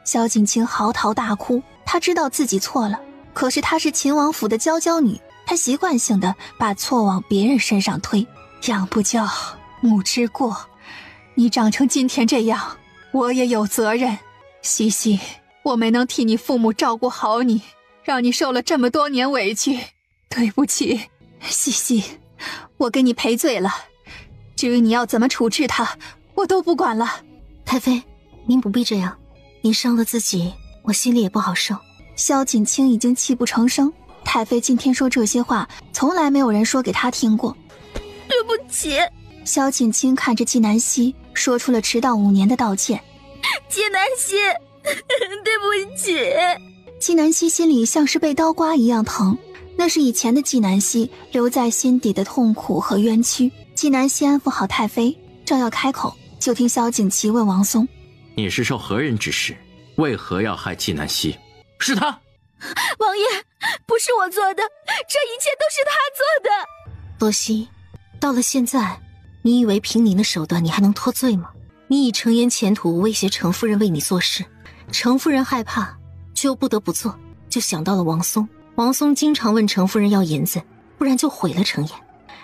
Speaker 1: 萧景清嚎啕大哭，他知道自己错了，可是她是秦王府的娇娇女，她习惯性的把错往别人身上推。
Speaker 12: 养不教，母之过，你长成今天这样，我也有责任。西西，我没能替你父母照顾好你，让你受了这么多年委屈，对不起。
Speaker 1: 西西，我给你赔罪了，至于你要怎么处置他，我都不管了。
Speaker 5: 太妃，您不必这样，您伤了自己，我心里也不好受。
Speaker 1: 萧景清已经泣不成声，太妃今天说这些话，从来没有人说给他听过。
Speaker 6: 对不起。
Speaker 1: 萧景清看着纪南希，说出了迟到5年的道歉。
Speaker 6: 纪南希，对不起。
Speaker 1: 纪南希心里像是被刀刮一样疼，那是以前的纪南希留在心底的痛苦和冤屈。纪南希安抚好太妃，正要开口，就听萧景琦问王松：
Speaker 4: 你是受何人指使？为何要害纪南希？是他。
Speaker 6: 王爷，不是我做的，这一切都是他做的。
Speaker 5: 洛曦，到了现在，你以为凭你的手段你还能脱罪吗？你以程颜前途威胁程夫人为你做事，程夫人害怕却又不得不做，就想到了王松。王松经常问程夫人要银子，不然就毁了程颜。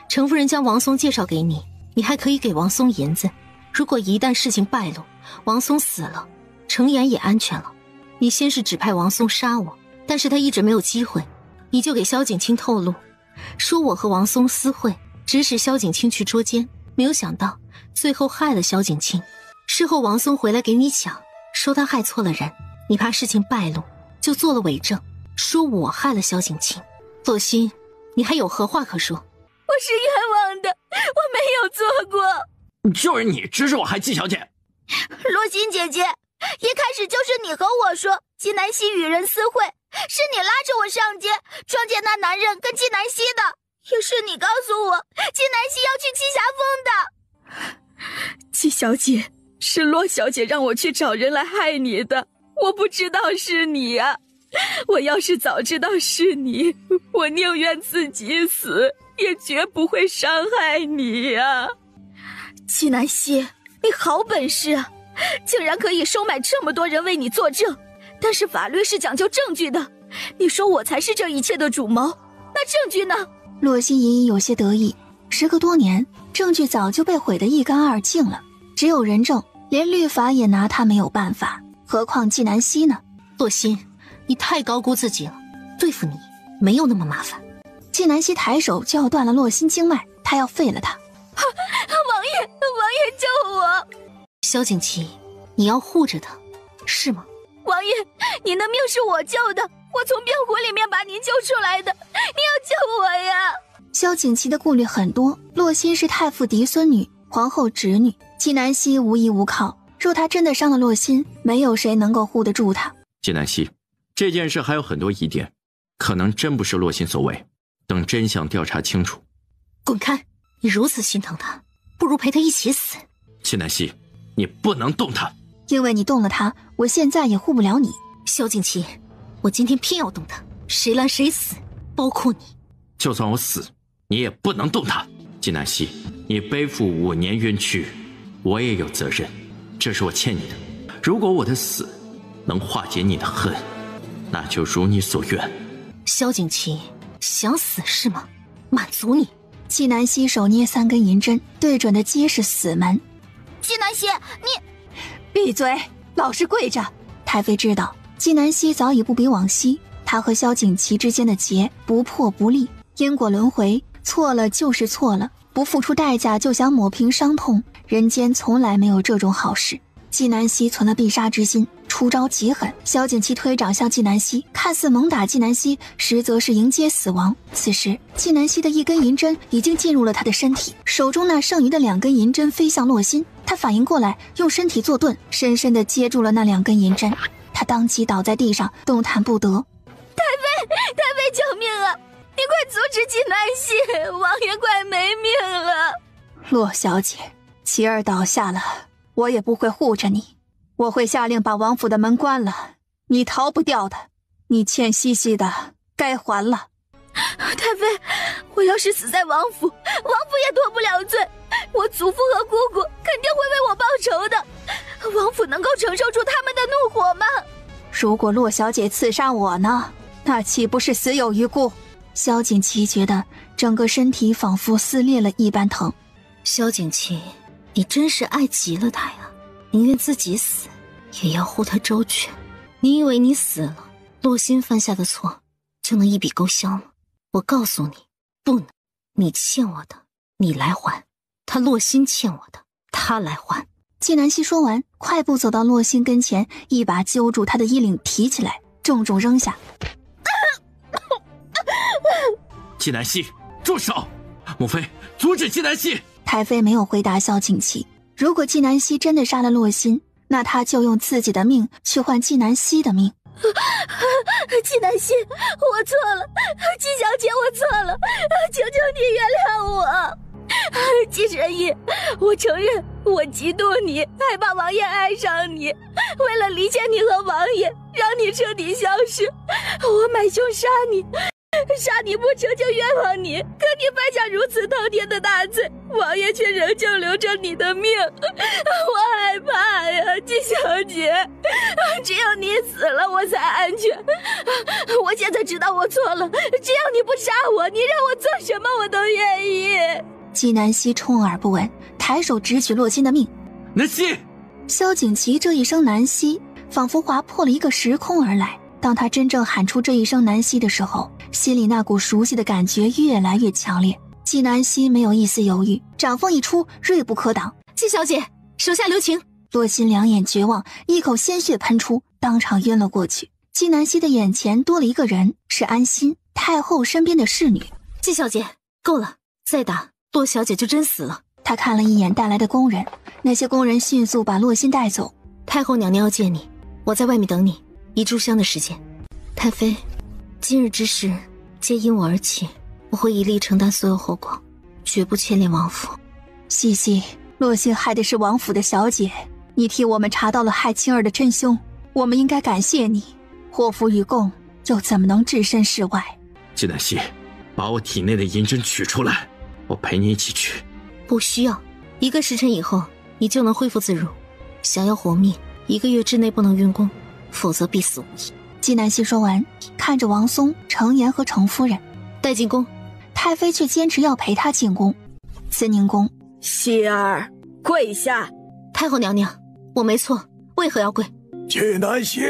Speaker 5: 程夫人将王松介绍给你，你还可以给王松银子。如果一旦事情败露，王松死了，程颜也安全了。你先是指派王松杀我，但是他一直没有机会，你就给萧景清透露，说我和王松私会，指使萧景清去捉奸，没有想到最后害了萧景清。事后王松回来给你讲，说他害错了人，你怕事情败露，就做了伪证，说我害了萧景清。洛心，你还有何话可说？
Speaker 6: 我是冤枉的，我没有做过。
Speaker 4: 就是你指使我害纪小姐。
Speaker 6: 洛心姐姐，一开始就是你和我说纪南希与人私会，是你拉着我上街，撞见那男人跟纪南希的，也是你告诉我纪南希要去栖霞峰的。
Speaker 7: 纪小姐，是洛小姐让我去找人来害你的，我不知道是你啊。我要是早知道是你，我宁愿自己死，也绝不会伤害你啊。纪南希，你好本事啊，竟然可以收买这么多人为你作证。但是法律是讲究证据的，你说我才是这一切的主谋，那证据呢？
Speaker 1: 洛心隐隐有些得意，时隔多年，证据早就被毁得一干二净了，只有人证，连律法也拿他没有办法，何况纪南希呢？
Speaker 5: 洛心，你太高估自己了，对付你没有那么麻烦。
Speaker 1: 纪南希抬手就要断了洛心经脉，他要废了他。
Speaker 6: 王爷救我！
Speaker 5: 萧景琦，你要护着他，是吗？
Speaker 6: 王爷，您的命是我救的，我从冰湖里面把您救出来的，您要救我呀！
Speaker 1: 萧景琦的顾虑很多，洛心是太傅嫡孙女，皇后侄女，纪南希无依无靠，若他真的伤了洛心，没有谁能够护得住他。
Speaker 4: 纪南希，这件事还有很多疑点，可能真不是洛心所为，等真相调查清楚。
Speaker 5: 滚开！你如此心疼他，不如陪他一起死。
Speaker 4: 纪南希，你不能动他，
Speaker 1: 因为你动了他，我现在也护不了你。
Speaker 5: 萧景琦，我今天偏要动他，谁拦谁死，包括你。
Speaker 4: 就算我死，你也不能动他。纪南希，你背负5年冤屈，我也有责任，这是我欠你的。如果我的死能化解你的恨，那就如你所愿。
Speaker 5: 萧景琦，想死是吗？满足你。
Speaker 1: 纪南希手捏3根银针，对准的皆是死门。
Speaker 6: 纪南希，你
Speaker 1: 闭嘴，老实跪着。太妃知道纪南希早已不比往昔，他和萧景琦之间的结不破不立，因果轮回，错了就是错了，不付出代价就想抹平伤痛，人间从来没有这种好事。纪南希存了必杀之心，出招极狠。萧景琦推掌向纪南希，看似猛打纪南希，实则是迎接死亡。此时纪南希的1根银针已经进入了他的身体，手中那剩余的2根银针飞向洛心。他反应过来，用身体做盾，深深地接住了那2根银针。他当即倒在地上，动弹不得。
Speaker 7: 太妃，救命啊！你快阻止纪南希，王爷快没命了。
Speaker 1: 洛小姐，琪儿倒下了，我也不会护着你，我会下令把王府的门关了，你逃不掉的，你欠西西的该还了。
Speaker 7: 太妃，我要是死在王府，王府也脱不了罪，我祖父和姑姑肯定会为我报仇的。王府能够承受住他们的怒火吗？
Speaker 1: 如果洛小姐刺杀我呢，那岂不是死有余辜？萧景琦觉得整个身体仿佛撕裂了一般疼。
Speaker 5: 萧景琦，你真是爱极了他呀，宁愿自己死也要护他周全。你以为你死了，洛心犯下的错就能一笔勾销吗？我告诉你，不能。你欠我的你来还，他洛心欠我的他来还。
Speaker 1: 纪南希说完，快步走到洛心跟前，一把揪住他的衣领提起来，重重扔下。
Speaker 4: 纪南希，住手！母妃，阻止纪南希！
Speaker 1: 太妃没有回答萧景琦。如果纪南希真的杀了洛心，那他就用自己的命去换纪南希的命。
Speaker 7: 纪南希，我错了，纪小姐，我错了，求求你原谅我。纪神医，我承认我嫉妒你，害怕王爷爱上你，为了离间你和王爷，让你彻底消失，我买凶杀你。杀你不成就冤枉你，可你犯下如此滔天的大罪，王爷却仍旧留着你的命，我害怕呀，纪小姐，只有你死了我才安全。我现在知道我错了，只要你不杀我，你让我做什么我都愿意。
Speaker 1: 纪南希充耳不闻，抬手直取洛心的命。
Speaker 4: 南希！
Speaker 1: 萧景琦这一声南希，仿佛划破了一个时空而来。当他真正喊出这一声南希的时候，心里那股熟悉的感觉越来越强烈。纪南希没有一丝犹豫，掌风一出，锐不可挡。
Speaker 5: 纪小姐，手下留情！
Speaker 1: 洛心两眼绝望，一口鲜血喷出，当场晕了过去。纪南希的眼前多了一个人，是安心，太后身边的侍女。
Speaker 5: 纪小姐，够了，再打洛小姐就真死了。
Speaker 1: 他看了一眼带来的工人，那些工人迅速把洛心带走。
Speaker 5: 太后娘娘要见你，我在外面等你，1炷香的时间。太妃，今日之事皆因我而起，我会一力承担所有后果，绝不牵连王府。
Speaker 1: 西西，洛心害的是王府的小姐，你替我们查到了害青儿的真凶，我们应该感谢你。祸福与共，又怎么能置身事外？
Speaker 4: 纪南希，把我体内的银针取出来，我陪你一起去。
Speaker 5: 不需要，1个时辰以后你就能恢复自如。想要活命，1个月之内不能运功，否则必死无疑。
Speaker 1: 纪南希说完，看着王松、程岩和程夫人，
Speaker 5: 带进宫。
Speaker 1: 太妃却坚持要陪她进宫。慈宁宫，
Speaker 7: 希儿，跪下！
Speaker 5: 太后娘娘，我没错，为何要跪？
Speaker 10: 纪南希，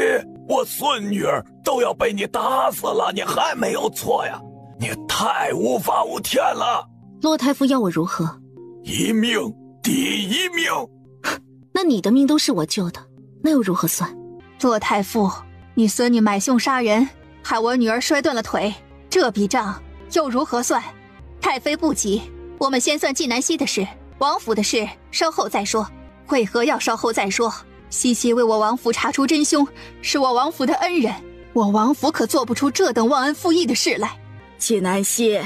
Speaker 10: 我孙女儿都要被你打死了，你还没有错呀？你太无法无天了！
Speaker 5: 洛太傅要我如何？
Speaker 10: 一命第一命。
Speaker 5: 那你的命都是我救的，那又如何算？
Speaker 1: 洛太傅，你孙女买凶杀人，害我女儿摔断了腿，这笔账又如何算？太妃不急，我们先算纪南希的事，王府的事稍后再说。为何要稍后再说？西西为我王府查出真凶，是我王府的恩人，我王府可做不出这等忘恩负义的事来。
Speaker 7: 纪南希，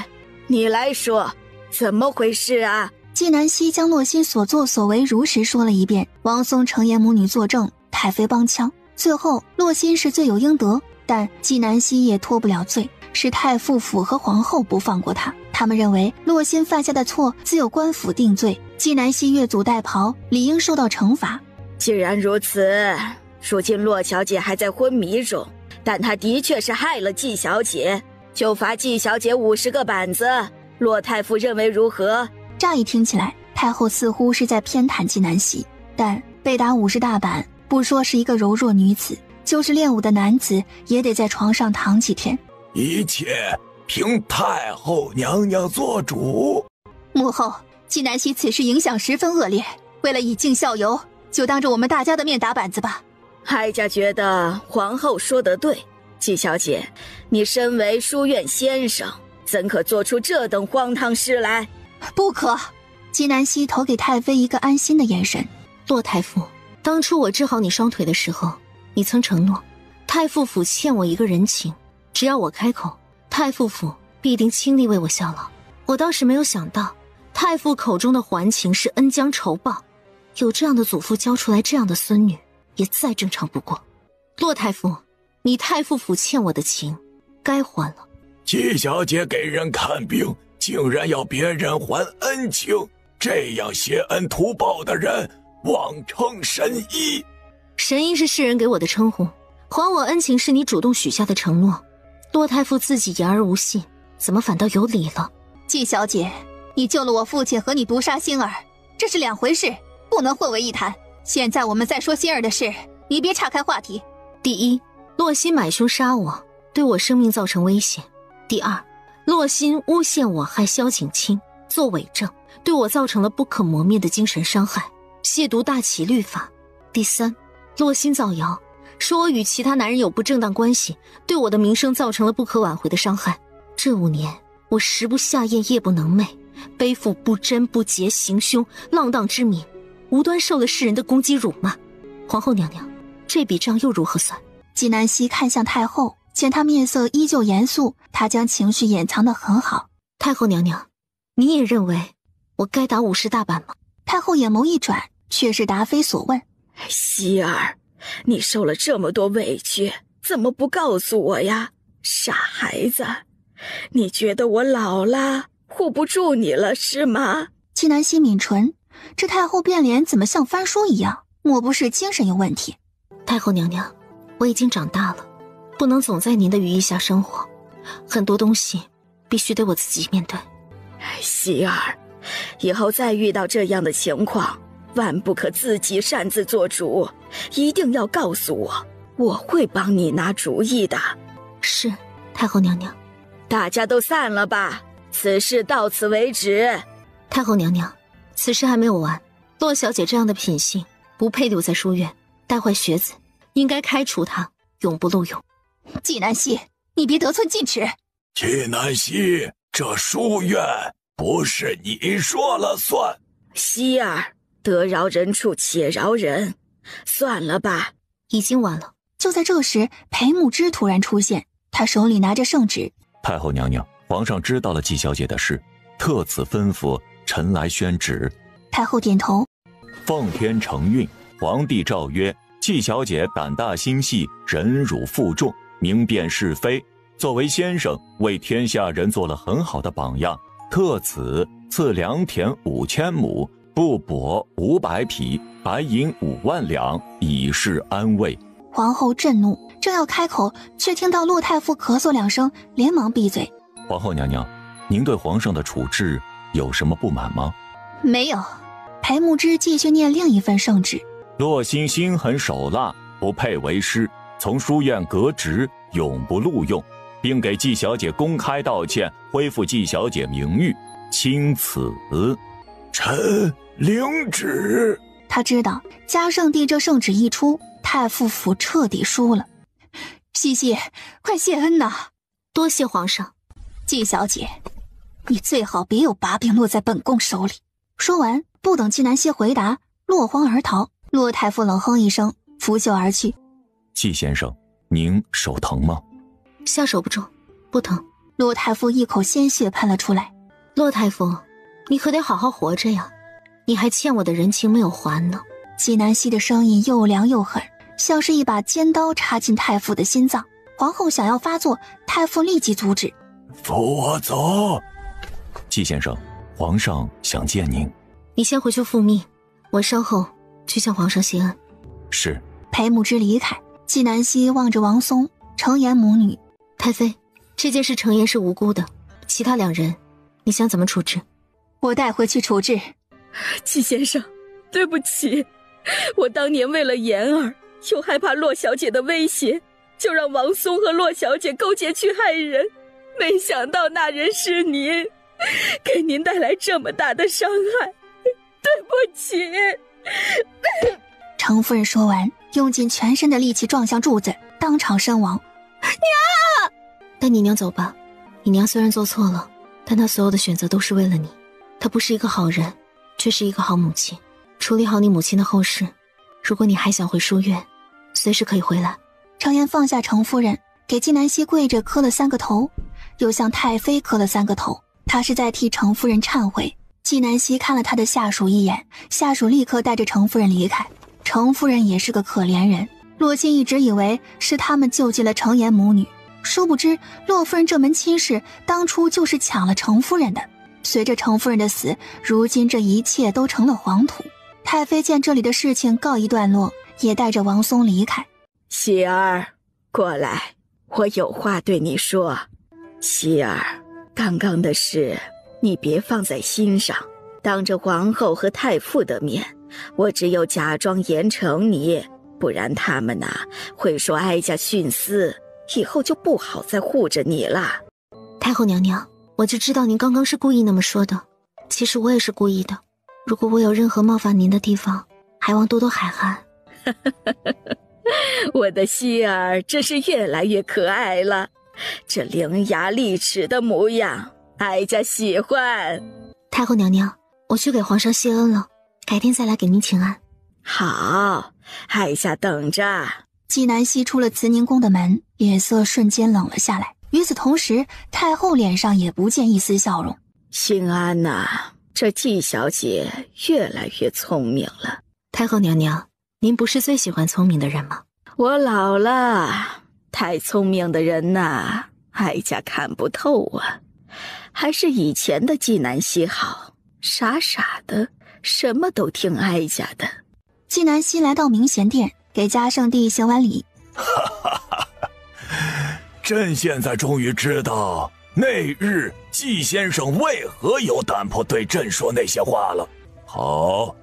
Speaker 7: 你来说，怎么回事啊？
Speaker 1: 纪南希将洛心所作所为如实说了一遍，王松、程岩母女作证，太妃帮腔。最后洛心是罪有应得，但纪南希也脱不了罪，是太傅府和皇后不放过他。他们认为洛心犯下的错自有官府定罪，纪南希越俎代庖，理应受到惩罚。
Speaker 7: 既然如此，如今洛小姐还在昏迷中，但她的确是害了纪小姐，就罚纪小姐50个板子。洛太傅认为如何？
Speaker 1: 乍一听起来，太后似乎是在偏袒纪南希，但被打50大板，不说是一个柔弱女子，就是练武的男子也得在床上躺几天。
Speaker 10: 一切凭太后娘娘做主。
Speaker 1: 母后，纪南希此事影响十分恶劣，为了以儆效尤，就当着我们大家的面打板子吧。
Speaker 7: 哀家觉得皇后说得对，纪小姐，你身为书院先生，怎可做出这等荒唐事来？
Speaker 1: 不可！纪南希投给太妃一个安心的眼神。
Speaker 5: 洛太傅，当初我治好你双腿的时候，你曾承诺太傅府欠我一个人情，只要我开口，太傅府必定倾力为我效劳。我倒是没有想到，太傅口中的还情是恩将仇报，有这样的祖父教出来这样的孙女，也再正常不过。洛太傅，你太傅府欠我的情，该还了。
Speaker 10: 纪小姐给人看病，竟然要别人还恩情，这样挟恩图报的人，妄称神医。
Speaker 5: 神医是世人给我的称呼，还我恩情是你主动许下的承诺。洛太傅自己言而无信，怎么反倒有理了？
Speaker 1: 纪小姐，你救了我父亲和你毒杀星儿，这是两回事，不能混为一谈。现在我们再说星儿的事，你别岔开话题。
Speaker 5: 第一，洛心买凶杀我，对我生命造成危险。第二，洛心诬陷我害萧景清，做伪证，对我造成了不可磨灭的精神伤害，亵渎大齐律法。第三，洛心造谣，说我与其他男人有不正当关系，对我的名声造成了不可挽回的伤害。这5年，我食不下咽，夜不能寐，背负不贞不洁行凶浪荡之名，无端受了世人的攻击辱骂。皇后娘娘，这笔账又如何算？
Speaker 1: 纪南希看向太后，见她面色依旧严肃，她将情绪掩藏得很好。
Speaker 5: 太后娘娘，你也认为我该打50大板吗？
Speaker 1: 太后眼眸一转，却是答非所问。
Speaker 7: 希儿，你受了这么多委屈，怎么不告诉我呀？傻孩子，你觉得我老了，护不住你了是吗？
Speaker 1: 纪南希抿唇，这太后变脸怎么像翻书一样？莫不是精神有问题？
Speaker 5: 太后娘娘，我已经长大了，不能总在您的羽翼下生活，很多东西必须得我自己面对。
Speaker 7: 希儿，以后再遇到这样的情况，万不可自己擅自做主，一定要告诉我，我会帮你拿主意的。
Speaker 5: 是，太后娘娘。
Speaker 7: 大家都散了吧，此事到此为止。
Speaker 5: 太后娘娘，此事还没有完。洛小姐这样的品性，不配留在书院，带坏学子，应该开除她，永不录用。
Speaker 1: 纪南希，你别得寸进尺。
Speaker 10: 纪南希，这书院不是你说了算。
Speaker 7: 希儿，得饶人处且饶人，算了吧。
Speaker 5: 已经晚了。
Speaker 1: 就在这时，裴慕之突然出现，他手里拿着圣旨。
Speaker 11: 太后娘娘，皇上知道了纪小姐的事，特此吩咐臣来宣旨。
Speaker 1: 太后点头。
Speaker 11: 奉天承运，皇帝诏曰：纪小姐胆大心细，忍辱负重，明辨是非，作为先生，为天下人做了很好的榜样，特此赐良田5000亩，布帛500匹，白银5万两，以示安慰。
Speaker 1: 皇后震怒，正要开口，却听到洛太傅咳嗽2声，连忙闭嘴。
Speaker 11: 皇后娘娘，您对皇上的处置有什么不满吗？
Speaker 1: 没有。裴慕之继续念另一份圣旨。
Speaker 11: 洛心心狠手辣，不配为师，从书院革职，永不录用，并给纪小姐公开道歉，恢复纪小姐名誉。钦此。
Speaker 10: 臣领旨。
Speaker 1: 他知道嘉圣帝这圣旨一出，太傅府彻底输了。西西，快谢恩呐！
Speaker 5: 多谢皇上。
Speaker 1: 纪小姐，你最好别有把柄落在本宫手里。说完，不等纪南希回答，落荒而逃。洛太傅冷哼一声，拂袖而去。
Speaker 11: 纪先生，您手疼吗？
Speaker 5: 下手不重，不疼。
Speaker 1: 洛太傅一口鲜血喷了出来。
Speaker 5: 洛太傅，你可得好好活着呀，你还欠我的人情没有还呢。
Speaker 1: 纪南希的声音又凉又狠，像是一把尖刀插进太傅的心脏。皇后想要发作，太傅立即阻止。
Speaker 10: 扶我走。
Speaker 11: 季先生，皇上想见您。
Speaker 5: 你先回去复命，我稍后去向皇上谢恩。
Speaker 11: 是。
Speaker 1: 裴牧之离开，季南希望着王松、程颜母女。
Speaker 5: 太妃，这件事程颜是无辜的，其他2人，你想怎么处置？
Speaker 1: 我带回去处置。
Speaker 7: 季先生，对不起，我当年为了妍儿，又害怕洛小姐的威胁，就让王松和洛小姐勾结去害人，没想到那人是您，给您带来这么大的伤害，对不起。
Speaker 1: 程夫人说完，用尽全身的力气撞向柱子，当场身亡。
Speaker 5: 娘，带你娘走吧。你娘虽然做错了，但她所有的选择都是为了你。她不是一个好人，却是一个好母亲。处理好你母亲的后事，如果你还想回书院，随时可以回来。
Speaker 1: 程颜放下程夫人，给季南希跪着磕了3个头，又向太妃磕了3个头。他是在替程夫人忏悔。季南希看了他的下属一眼，下属立刻带着程夫人离开。程夫人也是个可怜人，洛沁一直以为是他们救济了程颜母女，殊不知洛夫人这门亲事当初就是抢了程夫人的。随着程夫人的死，如今这一切都成了黄土。太妃见这里的事情告一段落，也带着王松离开。
Speaker 7: 希儿，过来，我有话对你说。希儿，刚刚的事你别放在心上，当着皇后和太傅的面，我只有假装严惩你，不然他们会说哀家徇私，以后就不好再护着你了。
Speaker 5: 太后娘娘，我就知道您刚刚是故意那么说的，其实我也是故意的。如果我有任何冒犯您的地方，还望多多海涵。
Speaker 7: 我的希儿真是越来越可爱了，这伶牙俐齿的模样，哀家喜欢。
Speaker 5: 太后娘娘，我去给皇上谢恩了，改天再来给您请安。
Speaker 7: 好，哀家等着。
Speaker 1: 季南希出了慈宁宫的门，脸色瞬间冷了下来。与此同时，太后脸上也不见一丝笑容。
Speaker 7: 心安这季小姐越来越聪明了。
Speaker 5: 太后娘娘，您不是最喜欢聪明的人吗？
Speaker 7: 我老了，太聪明的人哀家看不透啊。还是以前的季南希好，傻傻的，什么都听哀家的。
Speaker 1: 季南希来到明贤殿，给嘉圣帝行完礼。
Speaker 10: 朕现在终于知道那日季先生为何有胆魄对朕说那些话了。好，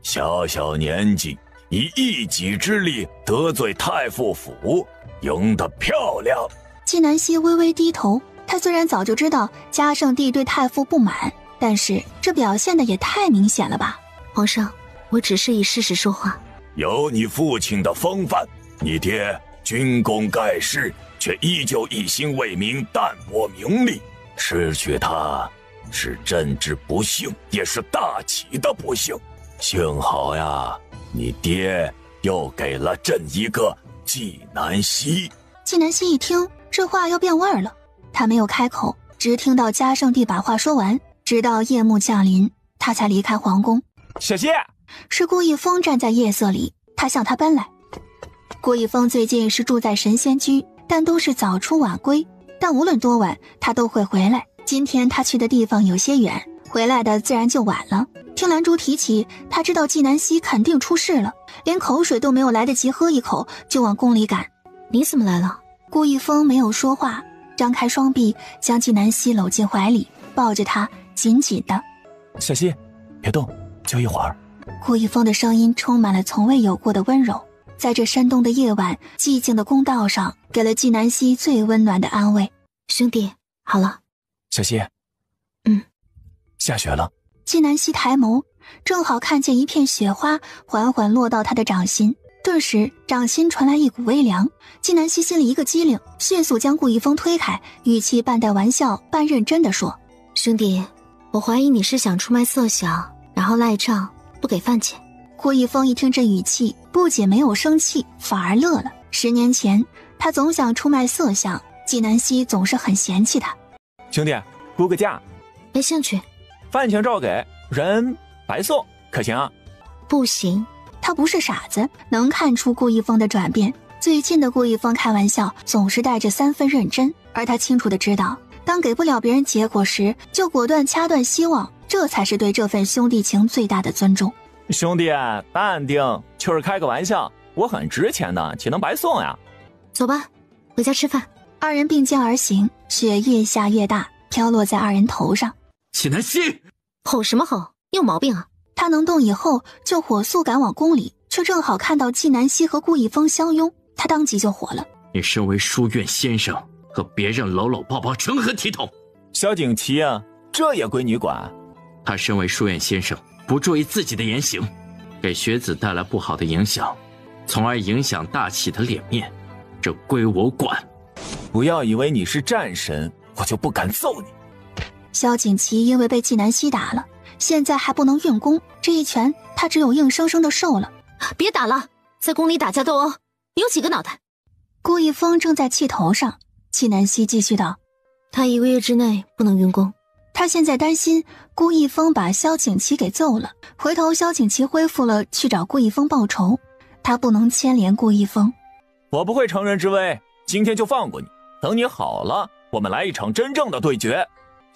Speaker 10: 小小年纪以一己之力得罪太傅府，赢得漂亮。
Speaker 1: 季南希微微低头，他虽然早就知道嘉圣帝对太傅不满，但是这表现的也太明显了吧。
Speaker 5: 皇上，我只是以事实说话。
Speaker 10: 有你父亲的风范，你爹军功盖世，却依旧一心为民，淡泊名利。失去他是朕之不幸，也是大齐的不幸。幸好呀，你爹又给了朕一个季南希。
Speaker 1: 季南希一听这话要变味儿了，他没有开口，只听到嘉圣帝把话说完，直到夜幕降临，他才离开皇宫。
Speaker 15: 小谢，
Speaker 1: 是顾一峰站在夜色里，他向他奔来。顾一峰最近是住在神仙居，但都是早出晚归，但无论多晚他都会回来。今天他去的地方有些远，回来的自然就晚了。听兰珠提起，他知道季南希肯定出事了，连口水都没有来得及喝一口就往宫里赶。
Speaker 5: 你怎么来了？
Speaker 1: 顾一峰没有说话，张开双臂将季南希搂进怀里，抱着她紧紧的。
Speaker 11: 小希，别动，就一会儿。
Speaker 1: 顾一峰的声音充满了从未有过的温柔，在这深冬的夜晚，寂静的宫道上，给了季南希最温暖的安慰。
Speaker 5: 兄弟，好了。
Speaker 11: 小希，下雪了。
Speaker 1: 季南希抬眸，正好看见一片雪花缓缓落到他的掌心，顿时掌心传来一股微凉。季南希心里一个机灵，迅速将顾一峰推开，语气半带玩笑半认真地说：
Speaker 5: 兄弟，我怀疑你是想出卖色相，然后赖账不给饭钱。
Speaker 1: 顾一峰一听这语气，不仅没有生气，反而乐了。10年前他总想出卖色相，季南希总是很嫌弃他。
Speaker 15: 兄弟，估个价。
Speaker 5: 没兴趣。
Speaker 15: 饭钱照给，人白送，可行？
Speaker 5: 不行。
Speaker 1: 他不是傻子，能看出顾一峰的转变。最近的顾一峰开玩笑总是带着3分认真，而他清楚地知道当给不了别人结果时，就果断掐断希望，这才是对这份兄弟情最大的尊重。
Speaker 15: 兄弟，淡定，就是开个玩笑，我很值钱的，岂能白送呀？
Speaker 5: 走吧，回家吃饭。
Speaker 1: 二人并肩而行，雪越下越大，飘落在二人头上。
Speaker 4: 纪南希，
Speaker 5: 吼什么吼？你有毛病啊！
Speaker 1: 他能动以后，就火速赶往宫里，却正好看到纪南希和顾一峰相拥，他当即就火了。
Speaker 4: 你身为书院先生，和别人搂搂抱抱成何体统？
Speaker 15: 萧景琦啊，这也归你管？
Speaker 4: 他身为书院先生，不注意自己的言行，给学子带来不好的影响，从而影响大启的脸面，这归我管。
Speaker 15: 不要以为你是战神，我就不敢揍你。
Speaker 1: 萧景琦因为被纪南希打了，现在还不能运功，这一拳他只有硬生生的受了。
Speaker 5: 别打了，在宫里打架斗殴，你有几个脑袋？
Speaker 1: 顾一峰正在气头上，纪南希继续道：
Speaker 5: 他1个月之内不能运功。
Speaker 1: 他现在担心顾一峰把萧景琦给揍了，回头萧景琦恢复了去找顾一峰报仇，他不能牵连顾一峰。
Speaker 15: 我不会乘人之危，今天就放过你，等你好了，我们来一场真正的对决。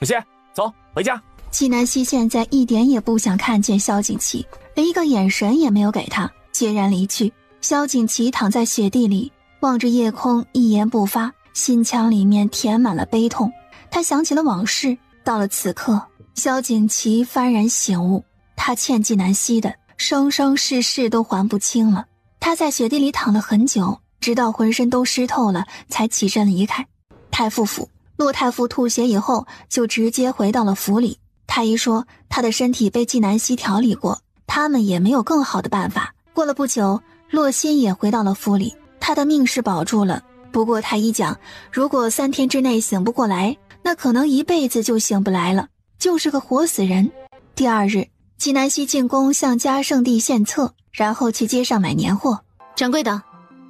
Speaker 15: 小谢，走，回家。
Speaker 1: 纪南希现在一点也不想看见萧景琦，连一个眼神也没有给他，孑然离去。萧景琦躺在雪地里，望着夜空，一言不发，心腔里面填满了悲痛。他想起了往事，到了此刻，萧景琦幡然醒悟，他欠纪南希的，生生世世都还不清了。他在雪地里躺了很久，直到浑身都湿透了，才起身离开。太傅府，骆太傅吐血以后，就直接回到了府里。太医说他的身体被纪南希调理过，他们也没有更好的办法。过了不久，洛心也回到了府里，他的命是保住了。不过太医讲，如果3天之内醒不过来，那可能一辈子就醒不来了，就是个活死人。第2日，纪南希进宫向嘉圣帝献策，然后去街上买年货。
Speaker 5: 掌柜的，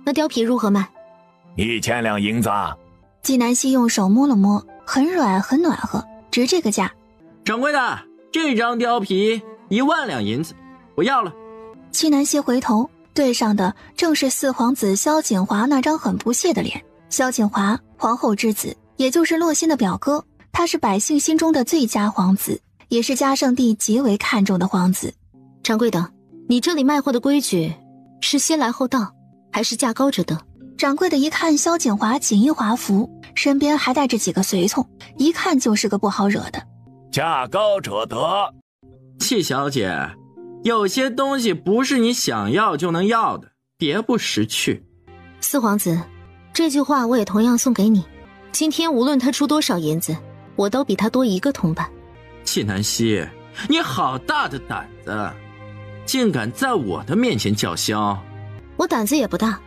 Speaker 5: 那貂皮如何卖
Speaker 10: ？1000两银子。
Speaker 1: 纪南希用手摸了摸，很软很暖和，值这个价。
Speaker 4: 掌柜的，这张貂皮1万两银子，我要了。
Speaker 1: 纪南希回头，对上的正是四皇子萧景华那张很不屑的脸。萧景华，皇后之子，也就是洛心的表哥，他是百姓心中的最佳皇子，也是嘉圣帝极为看重的皇子。
Speaker 5: 掌柜的，你这里卖货的规矩是先来后到，还是价高者得？
Speaker 1: 掌柜的一看萧景华锦衣华服，身边还带着几个随从，一看就是个不好惹的。
Speaker 10: 价高者得。
Speaker 4: 戚小姐，有些东西不是你想要就能要的，别不识趣。
Speaker 5: 四皇子，这句话我也同样送给你。今天无论他出多少银子，我都比他多1个铜板。
Speaker 4: 纪南希，你好大的胆子，竟敢在我的面前叫嚣。
Speaker 5: 我胆子也不大，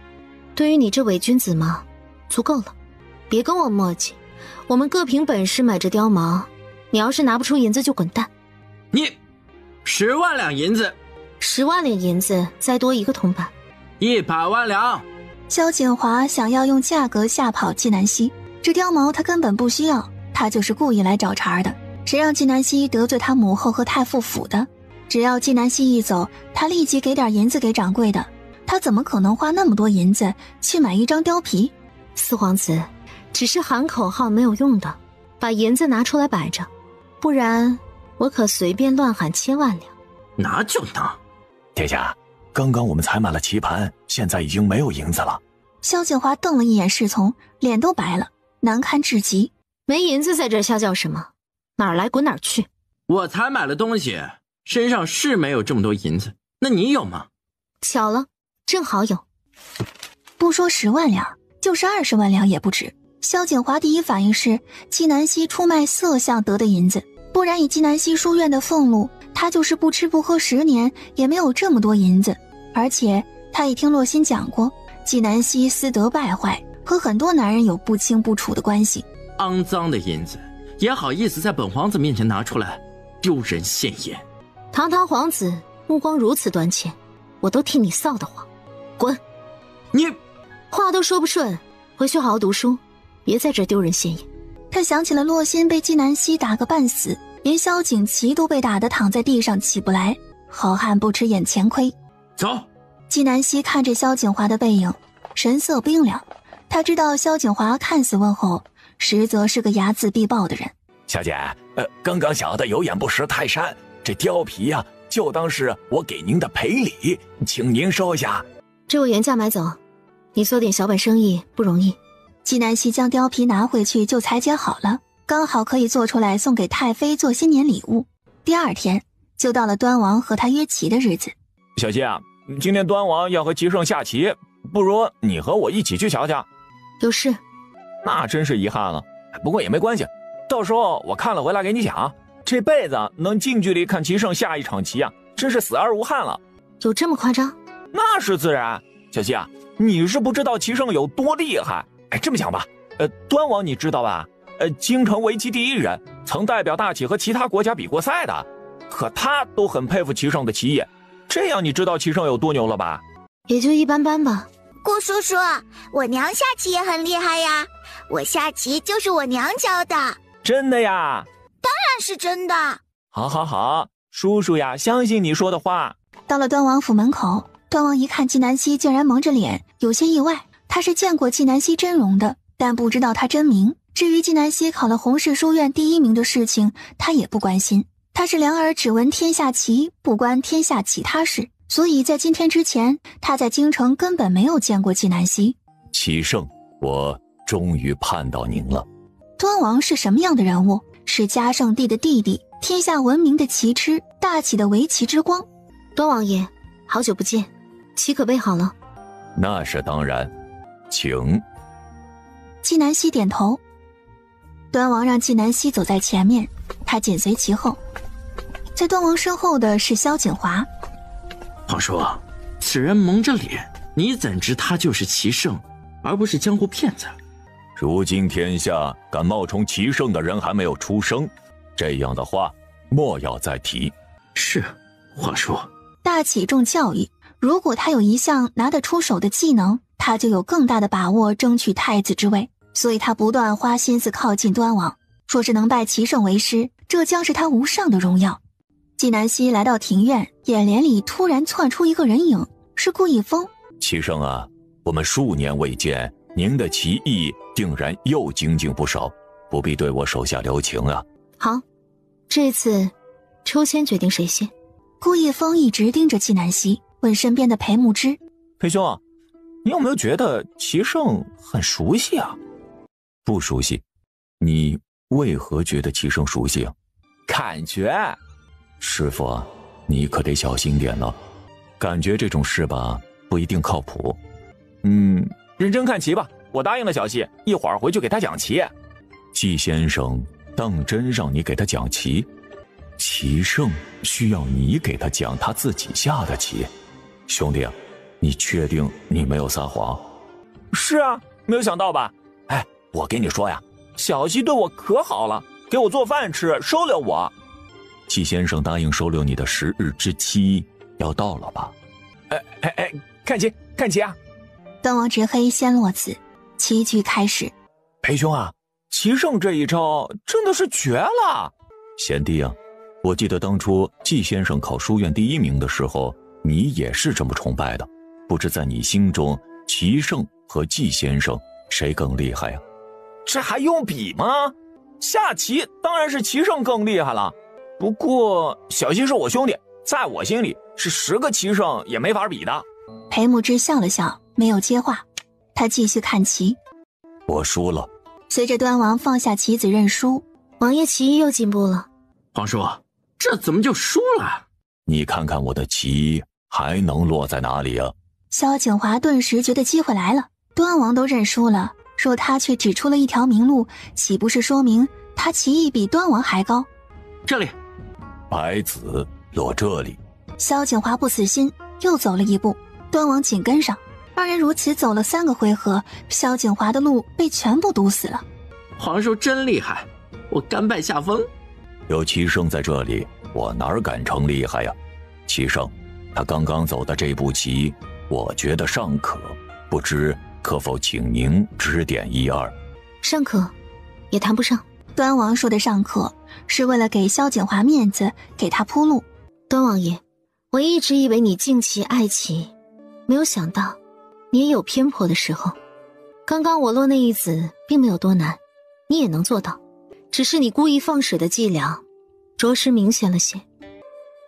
Speaker 5: 对于你这伪君子嘛，足够了。别跟我磨叽，我们各凭本事买这貂毛，你要是拿不出银子就滚蛋。
Speaker 4: 你10万两银子
Speaker 5: ，10万两银子再多1个铜板
Speaker 4: ，100万两。
Speaker 1: 萧景华想要用价格吓跑纪南希，这貂毛他根本不需要，他就是故意来找茬的。谁让纪南希得罪他母后和太傅府的？只要纪南希一走，他立即给点银子给掌柜的。他怎么可能花那么多银子去买一张貂皮？
Speaker 5: 四皇子，只是喊口号没有用的，把银子拿出来摆着，不然我可随便乱喊1000万两。
Speaker 4: 拿就拿。
Speaker 11: 殿下，刚刚我们才买了棋盘，现在已经没有银子了。
Speaker 1: 萧景华瞪了一眼侍从，脸都白了，难堪至极。
Speaker 5: 没银子在这瞎叫什么？哪儿来滚哪儿去。
Speaker 4: 我才买了东西，身上是没有这么多银子，那你有吗？
Speaker 5: 巧了，正好有。
Speaker 1: 不说10万两，就是20万两也不止。萧景华第一反应是纪南希出卖色相得的银子，不然以纪南希书院的俸禄，他就是不吃不喝10年也没有这么多银子。而且他也听洛心讲过，纪南希私德败坏，和很多男人有不清不楚的关系。
Speaker 4: 肮脏的银子也好意思在本皇子面前拿出来，丢人现眼。
Speaker 5: 堂堂皇子目光如此短浅，我都替你臊得慌。滚！
Speaker 4: 你
Speaker 5: 话都说不顺，回去好好读书，别在这丢人现眼。
Speaker 1: 他想起了洛心被纪南希打个半死，连萧景琦都被打得躺在地上起不来，好汉不吃眼前亏。
Speaker 4: 走。
Speaker 1: 纪南希看着萧景华的背影，神色冰凉。他知道萧景华看似温厚，实则是个睚眦必报的人。
Speaker 3: 小姐，刚刚小的有眼不识泰山，这貂皮呀，就当是我给您的赔礼，请您收下。
Speaker 5: 这我原价买走，你做点小本生意不容易。
Speaker 1: 纪南希将貂皮拿回去就裁剪好了，刚好可以做出来送给太妃做新年礼物。第二天就到了端王和他约棋的日子。
Speaker 15: 小希啊，今天端王要和齐胜下棋，不如你和我一起去瞧瞧。
Speaker 5: 有事？
Speaker 15: 那真是遗憾了，不过也没关系，到时候我看了回来给你讲。这辈子能近距离看齐胜下一场棋啊，真是死而无憾了。
Speaker 5: 有这么夸张？
Speaker 15: 那是自然。小希啊，你是不知道齐胜有多厉害。这么讲吧，端王你知道吧？京城围棋第一人，曾代表大齐和其他国家比过赛的，可他都很佩服齐胜的棋艺。这样你知道齐胜有多牛了吧？
Speaker 5: 也就一般般吧。
Speaker 6: 顾叔叔，我娘下棋也很厉害呀，我下棋就是我娘教的。
Speaker 15: 真的呀？
Speaker 6: 当然是真的。
Speaker 15: 好好好，叔叔呀，相信你说的话。
Speaker 1: 到了端王府门口，端王一看纪南希竟然蒙着脸，有些意外。他是见过纪南希真容的，但不知道他真名。至于纪南希考了洪氏书院第1名的事情，他也不关心。他是两耳只闻天下棋，不关天下其他事，所以在今天之前，他在京城根本没有见过纪南希。
Speaker 3: 齐胜，我终于盼到您了。
Speaker 1: 端王是什么样的人物？是嘉圣帝的弟弟，天下闻名的棋痴，大齐的围棋之光。
Speaker 5: 端王爷，好久不见，棋可备好了？
Speaker 3: 那是当然，请。
Speaker 1: 纪南希点头。端王让纪南希走在前面，他紧随其后。在端王身后的是萧景华。
Speaker 4: 皇叔，此人蒙着脸，你怎知他就是齐胜，而不是江湖骗子？
Speaker 3: 如今天下敢冒充齐胜的人还没有出生，这样的话莫要再提。
Speaker 4: 是，皇叔。
Speaker 1: 大启重教育，如果他有一项拿得出手的技能，他就有更大的把握争取太子之位。所以他不断花心思靠近端王，说是能拜齐胜为师，这将是他无上的荣耀。纪南希来到庭院，眼帘里突然窜出一个人影，是顾一峰。
Speaker 3: 齐胜啊，我们数年未见，您的棋艺定然又精进不少，不必对我手下留情啊。
Speaker 5: 好，这次抽签决定谁先。
Speaker 1: 顾一峰一直盯着纪南希，问身边的裴木之：
Speaker 15: 裴兄，你有没有觉得齐胜很熟悉啊？
Speaker 3: 不熟悉。你为何觉得齐胜熟悉啊？
Speaker 15: 感觉。
Speaker 3: 师傅啊，你可得小心点了，感觉这种事吧不一定靠谱。
Speaker 15: 认真看棋吧，我答应了小希，一会儿回去给他讲棋。
Speaker 3: 季先生当真让你给他讲棋？齐胜需要你给他讲他自己下的棋？兄弟啊，你确定你没有撒谎？
Speaker 15: 是啊，没有想到吧？我跟你说呀，小希对我可好了，给我做饭吃，收留我。
Speaker 3: 季先生答应收留你的10日之期要到了吧？
Speaker 15: 看棋啊！
Speaker 1: 端王执黑先落子，棋局开始。
Speaker 15: 裴兄啊，齐胜这一招真的是绝了！
Speaker 3: 贤弟啊，我记得当初季先生考书院第1名的时候，你也是这么崇拜的。不知在你心中，齐胜和季先生谁更厉害啊？
Speaker 15: 这还用比吗？下棋当然是齐胜更厉害了。不过小希是我兄弟，在我心里是10个齐胜也没法比的。
Speaker 1: 裴木之笑了笑，没有接话。他继续看棋。
Speaker 3: 我输了。
Speaker 1: 随着端王放下棋子认输，
Speaker 5: 王爷棋艺又进步了。
Speaker 4: 皇叔，这怎么就输了？
Speaker 3: 你看看我的棋还能落在哪里啊？
Speaker 1: 萧景华顿时觉得机会来了，端王都认输了，若他却指出了一条明路，岂不是说明他棋艺比端王还高？
Speaker 4: 这里，
Speaker 3: 白子落这里。
Speaker 1: 萧景华不死心，又走了一步，端王紧跟上。二人如此走了3个回合，萧景华的路被全部堵死了。
Speaker 4: 皇叔真厉害，我甘拜下风。
Speaker 3: 有齐胜在这里，我哪敢称厉害呀？齐胜，他刚刚走的这步棋，我觉得尚可，不知可否请您指点1、2？
Speaker 5: 尚可，也谈不上。
Speaker 1: 端王说的尚可，是为了给萧景华面子，给他铺路。
Speaker 5: 端王爷，我一直以为你敬棋爱棋，没有想到你也有偏颇的时候。刚刚我落那一子并没有多难，你也能做到，只是你故意放水的伎俩，着实明显了些。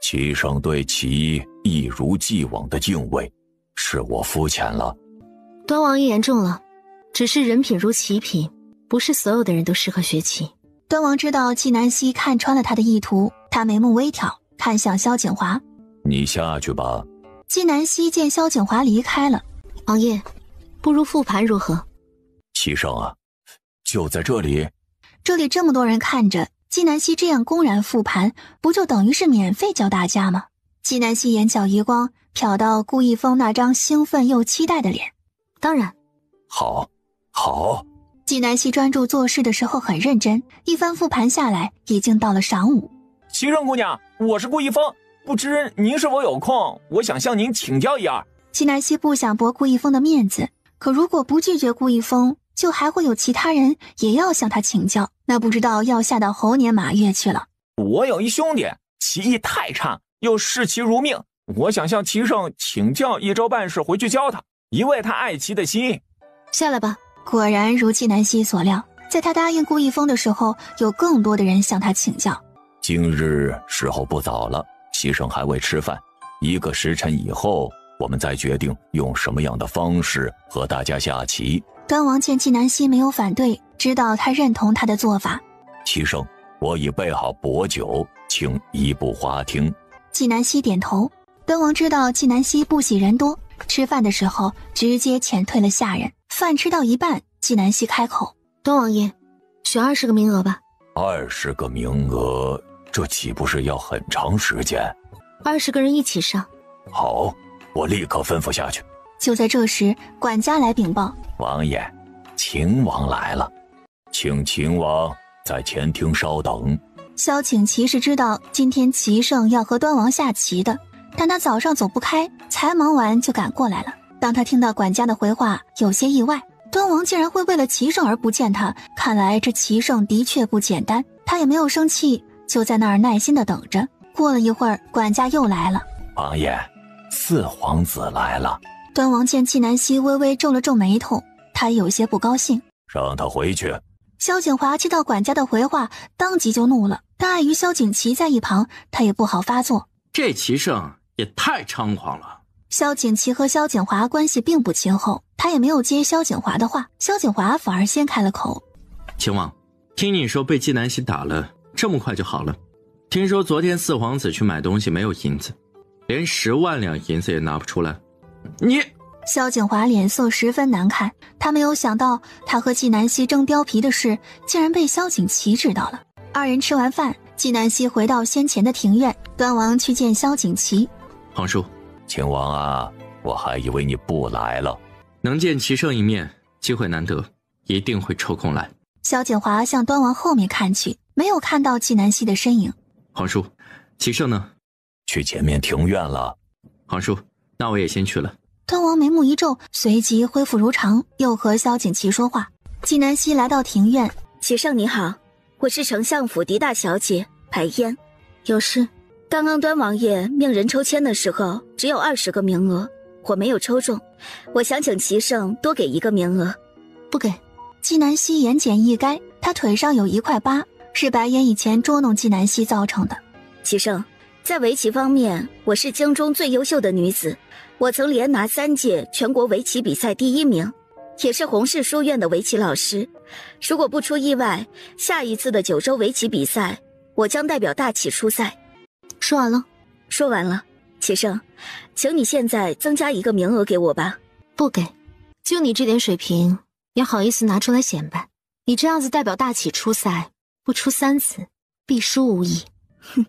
Speaker 3: 齐胜对其一如既往的敬畏，是我肤浅了。
Speaker 5: 端王爷言重了，只是人品如其品，不是所有的人都适合学棋。
Speaker 1: 端王知道纪南希看穿了他的意图，他眉目微挑，看向萧景华。
Speaker 3: 你下去吧。
Speaker 1: 纪南希见萧景华离开了，
Speaker 5: 王爷，不如复盘如何？
Speaker 3: 齐胜啊，就在这里。
Speaker 1: 这里这么多人看着，纪南希这样公然复盘，不就等于是免费教大家吗？纪南希眼角余光瞟到顾一峰那张兴奋又期待的脸。
Speaker 5: 当然。
Speaker 3: 好，好。
Speaker 1: 纪南希专注做事的时候很认真，一番复盘下来，已经到了晌午。
Speaker 15: 齐胜姑娘，我是顾一峰，不知您是否有空？我想向您请教一二。
Speaker 1: 纪南希不想驳顾一峰的面子，可如果不拒绝顾一峰，就还会有其他人也要向他请教，那不知道要下到猴年马月去了。
Speaker 15: 我有一兄弟，棋艺太差，又视棋如命，我想向齐胜请教一招半式回去教他，以慰他爱棋的心。
Speaker 5: 下来吧。
Speaker 1: 果然如纪南希所料，在他答应顾一峰的时候，有更多的人向他请教。
Speaker 3: 今日时候不早了，齐胜还未吃饭，1个时辰以后，我们再决定用什么样的方式和大家下棋。
Speaker 1: 端王见纪南希没有反对，知道他认同他的做法。
Speaker 3: 齐胜，我已备好薄酒，请移步花厅。
Speaker 1: 纪南希点头。端王知道纪南希不喜人多，吃饭的时候直接遣退了下人。饭吃到一半，纪南希开口：
Speaker 5: 端王爷，选20个名额吧。
Speaker 3: 20个名额，这岂不是要很长时间
Speaker 5: ？20个人一起上。
Speaker 3: 好，我立刻吩咐下去。
Speaker 1: 就在这时，管家来禀报：
Speaker 3: 王爷，秦王来了，请秦王在前厅稍等。
Speaker 1: 萧景琦是知道今天齐胜要和端王下棋的，但他早上走不开，才忙完就赶过来了。当他听到管家的回话，有些意外，端王竟然会为了齐胜而不见他，看来这齐胜的确不简单。他也没有生气，就在那儿耐心地等着。过了一会儿，管家又来了：
Speaker 3: 王爷，4皇子来了。
Speaker 1: 端王见纪南希微微皱了皱眉头，他有些不高兴，
Speaker 3: 让他回去。
Speaker 1: 萧景华接到管家的回话，当即就怒了，但碍于萧景琦在一旁，他也不好发作。
Speaker 4: 这齐胜也太猖狂了。
Speaker 1: 萧景琦和萧景华关系并不亲厚，他也没有接萧景华的话，萧景华反而先开了口：
Speaker 4: 秦王，听你说被纪南希打了，这么快就好了？听说昨天4皇子去买东西没有银子，连10万两银子也拿不出来。你……
Speaker 1: 萧景华脸色十分难看，他没有想到他和纪南希争貂皮的事竟然被萧景琦知道了。2人吃完饭，纪南希回到先前的庭院，端王去见萧景琦。
Speaker 4: 皇叔，
Speaker 3: 秦王啊，我还以为你不来了。
Speaker 4: 能见齐胜一面，机会难得，一定会抽空来。
Speaker 1: 萧景华向端王后面看去，没有看到纪南希的身影。
Speaker 4: 皇叔，齐胜呢？
Speaker 3: 去前面庭院了。
Speaker 4: 皇叔，那我也先去了。
Speaker 1: 端王眉目一皱，随即恢复如常，又和萧景琦说话。纪南希来到庭院：
Speaker 7: 齐胜你好，我是丞相府狄大小姐白嫣。
Speaker 5: 有事？
Speaker 7: 刚刚端王爷命人抽签的时候，只有20个名额，我没有抽中，我想请齐胜多给1个名额。
Speaker 5: 不给。
Speaker 1: 纪南希言简意赅，他腿上有1块疤，是白嫣以前捉弄纪南希造成的。
Speaker 7: 齐胜，在围棋方面，我是京中最优秀的女子，我曾连拿3届全国围棋比赛第1名，也是洪氏书院的围棋老师。如果不出意外，下一次的9州围棋比赛，我将代表大启出赛。
Speaker 5: 说完了？
Speaker 7: 说完了。齐胜，请你现在增加1个名额给我吧。
Speaker 5: 不给。就你这点水平，也好意思拿出来显摆？你这样子代表大启出赛，不出3次，必输无疑。
Speaker 7: 哼，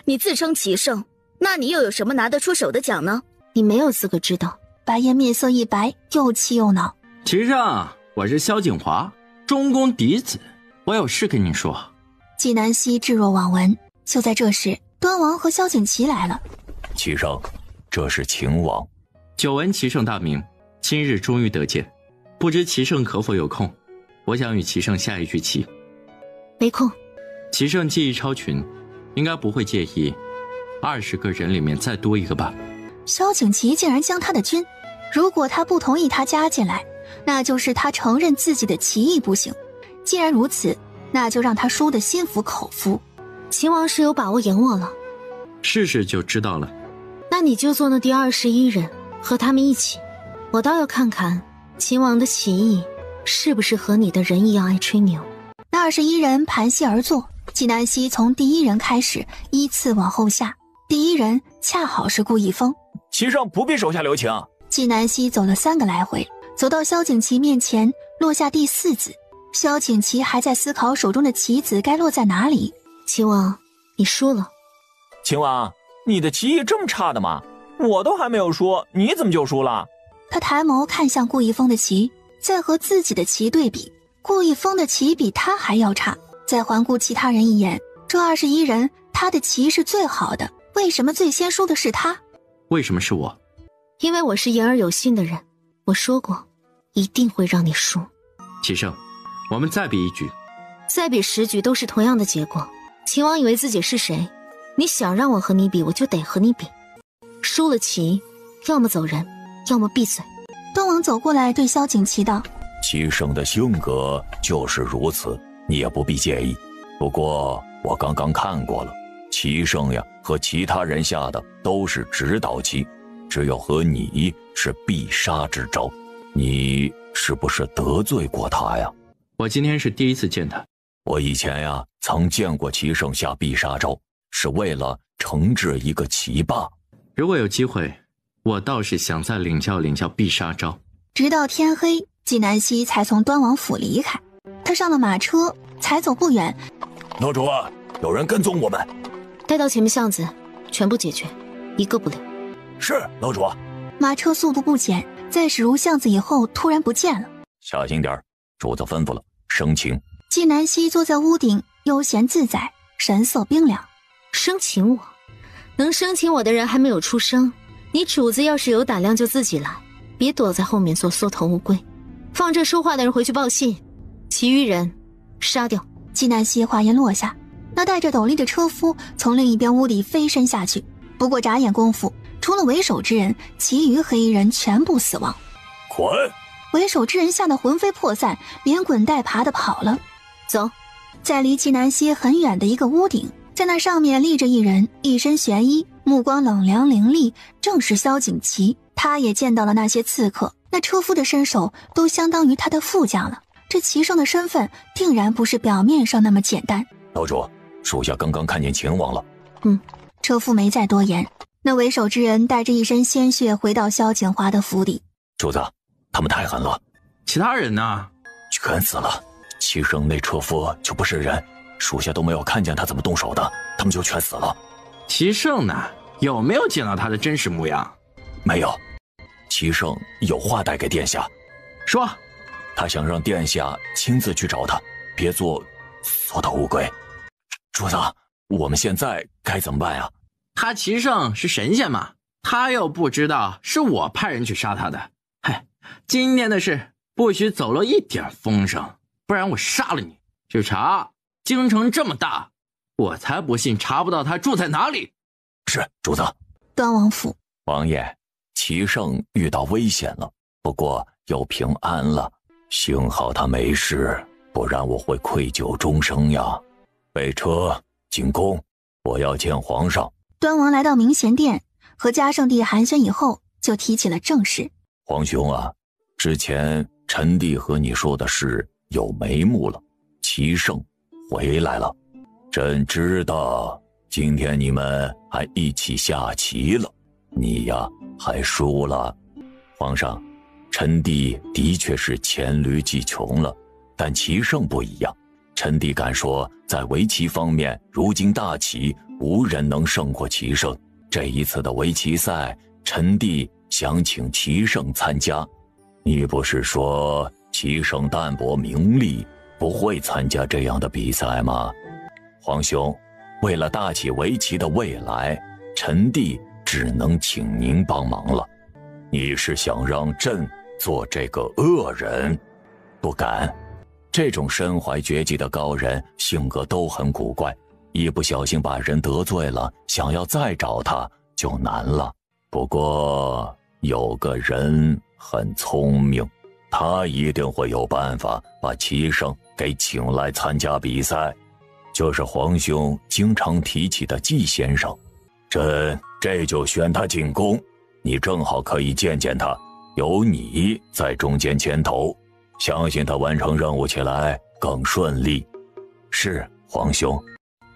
Speaker 7: 你自称齐胜，那你又有什么拿得出手的奖呢？
Speaker 5: 你没有资格知道。
Speaker 1: 白嫣面色一白，又气又恼。
Speaker 4: 齐胜，我是萧景华，中宫嫡子，我有事跟你说。
Speaker 1: 纪南希置若罔闻。就在这时，端王和萧景琦来了。
Speaker 3: 齐胜，这是秦王。
Speaker 4: 久闻齐胜大名，今日终于得见，不知齐胜可否有空？我想与齐胜下一局棋。
Speaker 5: 没空。
Speaker 4: 齐胜技艺超群，应该不会介意20个人里面再多1个吧？
Speaker 1: 萧景琦竟然将他的军，如果他不同意他加进来，那就是他承认自己的棋艺不行。既然如此，那就让他输得心服口服。
Speaker 5: 秦王是有把握赢我了，
Speaker 4: 试试就知道了。
Speaker 5: 那你就做那第21人，和他们一起。我倒要看看秦王的棋艺是不是和你的人一样爱吹牛。
Speaker 1: 那21人盘膝而坐，纪南希从第1人开始依次往后下。第1人恰好是顾一峰。
Speaker 15: 棋圣不必手下留情。
Speaker 1: 纪南希走了3个来回，走到萧景祺面前，落下第4子。萧景祺还在思考手中的棋子该落在哪里。
Speaker 5: 秦王，你输了。
Speaker 15: 秦王，你的棋艺这么差的吗？我都还没有输，你怎么就输了？
Speaker 1: 他抬眸看向顾一峰的棋，再和自己的棋对比，顾一峰的棋比他还要差。再环顾其他人一眼，这21人他的棋是最好的，为什么最先输的是他？
Speaker 4: 为什么是我？
Speaker 5: 因为我是言而有信的人，我说过一定会让你输。
Speaker 4: 棋圣，我们再比1局。
Speaker 5: 再比10局都是同样的结果。秦王以为自己是谁？你想让我和你比，我就得和你比。输了棋，要么走人，要么闭嘴。
Speaker 1: 东王走过来对萧景祺道：
Speaker 3: 棋圣的性格就是如此，你也不必介意。不过我刚刚看过了，棋圣呀和其他人下的都是指导棋，只有和你是必杀之招。你是不是得罪过他呀？
Speaker 4: 我今天是第一次见他。
Speaker 3: 我以前呀曾见过棋圣下必杀招，是为了惩治一个棋霸。
Speaker 4: 如果有机会，我倒是想再领教领教必杀招。
Speaker 1: 直到天黑，纪南希才从端王府离开。他上了马车，才走不远，
Speaker 3: 楼主，有人跟踪我们，
Speaker 5: 带到前面巷子，全部解决，一个不留。
Speaker 3: 是，楼主。
Speaker 1: 马车速度不减，在驶入巷子以后突然不见了。
Speaker 3: 小心点，主子吩咐了，生擒。
Speaker 1: 纪南希坐在屋顶，悠闲自在，神色冰凉。
Speaker 5: 生擒我？能生擒我的人还没有出生。你主子要是有胆量就自己来，别躲在后面做缩头乌龟。放这说话的人回去报信，其余人杀掉。
Speaker 1: 纪南希话音落下，那戴着斗笠的车夫从另一边屋里飞身下去，不过眨眼功夫，除了为首之人，其余黑衣人全部死亡。
Speaker 3: 滚！
Speaker 1: 为首之人吓得魂飞魄散，连滚带爬的跑了。
Speaker 5: 走，
Speaker 1: 在离纪南希很远的一个屋顶，在那上面立着一人，一身玄衣，目光冷凉凌厉，正是萧景祺。他也见到了那些刺客，那车夫的身手都相当于他的副将了。这棋圣的身份定然不是表面上那么简单。
Speaker 3: 楼主，属下刚刚看见秦王了。
Speaker 1: 车夫没再多言。那为首之人带着一身鲜血回到萧景华的府邸。
Speaker 3: 主子，他们太狠了。
Speaker 4: 其他人呢？
Speaker 3: 全死了。棋圣那车夫就不是人，属下都没有看见他怎么动手的，他们就全死了。
Speaker 4: 棋圣呢？有没有见到他的真实模样？
Speaker 3: 没有。棋圣有话带给殿下。
Speaker 4: 说。
Speaker 3: 他想让殿下亲自去找他，别做缩头乌龟。主子，我们现在该怎么办呀？
Speaker 4: 他棋圣是神仙吗？他又不知道是我派人去杀他的。嗨，今天的事不许走漏一点风声，不然我杀了你。去查，京城这么大，我才不信查不到他住在哪里。
Speaker 3: 是，主子。
Speaker 1: 端王府。
Speaker 3: 王爷，棋圣遇到危险了，不过又平安了。幸好他没事，不然我会愧疚终生呀。备车进宫，我要见皇上。
Speaker 1: 端王来到明贤殿，和嘉圣帝寒暄以后，就提起了正事。
Speaker 3: 皇兄啊，之前臣弟和你说的事有眉目了，棋圣回来了。朕知道今天你们还一起下棋了，你呀还输了。皇上，臣弟的确是黔驴技穷了，但棋圣不一样。臣弟敢说，在围棋方面，如今大棋无人能胜过棋圣。这一次的围棋赛，臣弟想请棋圣参加。你不是说棋圣淡泊名利，不会参加这样的比赛吗？皇兄，为了大起围棋的未来，臣弟只能请您帮忙了。你是想让朕做这个恶人？不敢。这种身怀绝技的高人性格都很古怪，一不小心把人得罪了，想要再找他就难了。不过有个人很聪明，他一定会有办法把齐胜给请来参加比赛，就是皇兄经常提起的季先生。这就选他进宫，你正好可以见见他，有你在中间牵头，相信他完成任务起来更顺利。是，皇兄。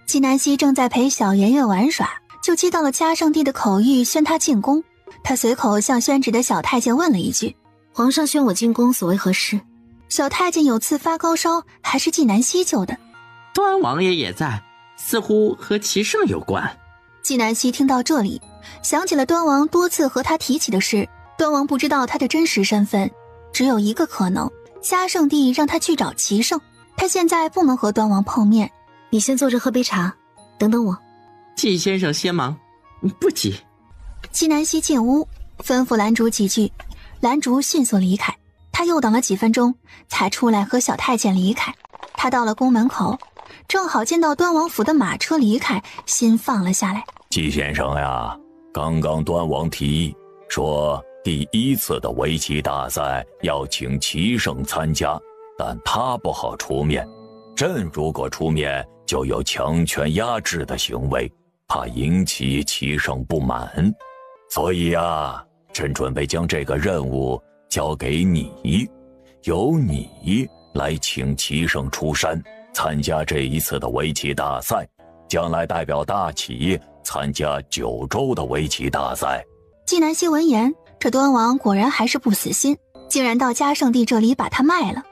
Speaker 1: 季南希正在陪小圆圆玩耍，就接到了嘉圣帝的口谕宣他进宫。他随口向宣旨的小太监问了一句：
Speaker 5: 皇上宣我进宫，所为何事？
Speaker 1: 小太监有次发高烧，还是季南希救的。
Speaker 4: 端王爷也在，似乎和齐胜有关。
Speaker 1: 季南希听到这里，想起了端王多次和他提起的事。端王不知道他的真实身份，只有一个可能，嘉圣帝让他去找齐胜。他现在不能和端王碰面。
Speaker 5: 你先坐着喝杯茶，等等我。
Speaker 4: 季先生先忙，不急。
Speaker 1: 季南希进屋，吩咐兰竹几句，兰竹迅速离开。他又等了几分钟，才出来和小太监离开。他到了宫门口，正好见到端王府的马车离开，心放了下来。
Speaker 3: 季先生呀，刚刚端王提议说第1次的围棋大赛要请齐胜参加，但他不好出面。朕如果出面，就有强权压制的行为，怕引起齐胜不满。所以啊，朕准备将这个任务交给你，由你来请齐胜出山，参加这一次的围棋大赛，将来代表大齐参加9州的围棋大赛。
Speaker 1: 季南希闻言，这端王果然还是不死心，竟然到嘉圣帝这里把他卖了。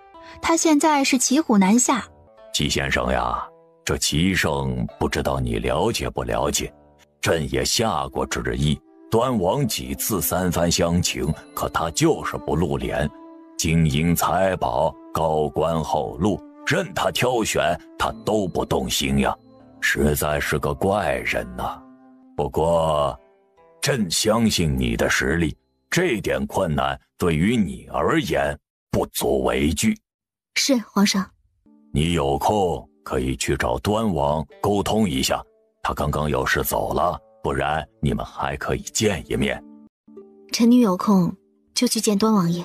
Speaker 1: 他现在是骑虎难下。
Speaker 3: 季先生呀，这齐胜不知道你了解不了解，朕也下过旨意，端王几次3番相请，可他就是不露脸，金银财宝、高官厚禄，任他挑选，他都不动心呀，实在是个怪人呐。不过，朕相信你的实力，这点困难对于你而言不足为惧。
Speaker 5: 是，皇上。
Speaker 3: 你有空可以去找端王沟通一下，他刚刚有事走了，不然你们还可以见一面。
Speaker 5: 臣女有空就去见端王爷。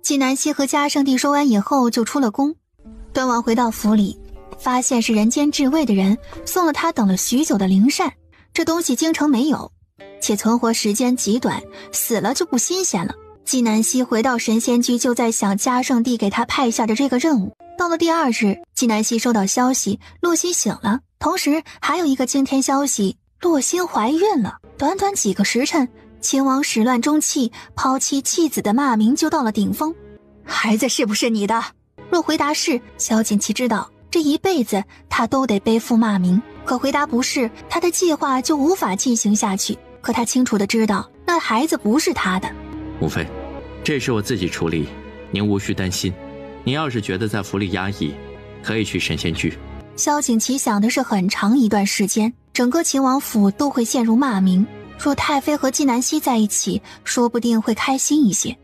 Speaker 1: 季南希和嘉圣帝说完以后就出了宫。端王回到府里，发现是人间至味的人送了他等了许久的灵扇，这东西京城没有，且存活时间极短，死了就不新鲜了。季南希回到神仙居，就在想嘉圣帝给他派下的这个任务。到了第2日，季南希收到消息，洛心醒了，同时还有一个惊天消息，洛心怀孕了。短短几个时辰，秦王始乱终弃，抛妻弃子的骂名就到了顶峰。孩子是不是你的？若回答是，萧锦旗知道这一辈子他都得背负骂名，可回答不是，他的计划就无法进行下去。可他清楚地知道，那孩子不是他的。
Speaker 4: 母妃，这事我自己处理，您无需担心。您要是觉得在府里压抑，可以去神仙居。
Speaker 1: 萧景琦想的是很长一段时间，整个秦王府都会陷入骂名。若太妃和季南希在一起，说不定会开心一些。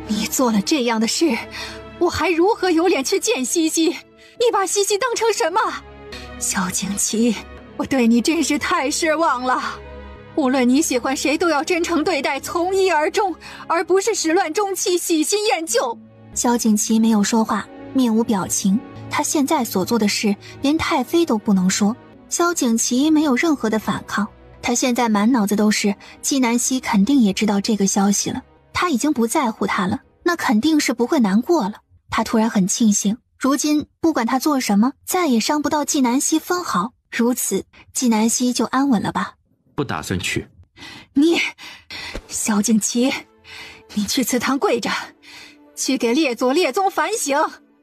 Speaker 9: 你做了这样的事，我还如何有脸去见西西？你把西西当成什么？萧景琦，我对你真是太失望了。无论你喜欢谁，都要真诚对待，从一而终，而不是始乱终弃，喜新厌旧。
Speaker 1: 萧景琦没有说话，面无表情。他现在所做的事，连太妃都不能说。萧景琦没有任何的反抗，他现在满脑子都是季南希肯定也知道这个消息了，他已经不在乎他了，那肯定是不会难过了。他突然很庆幸，如今不管他做什么，再也伤不到季南希分毫，如此季南希就安稳了吧。
Speaker 4: 不打算去。
Speaker 9: 你，萧景琦，你去祠堂跪着，去给列祖列宗反省，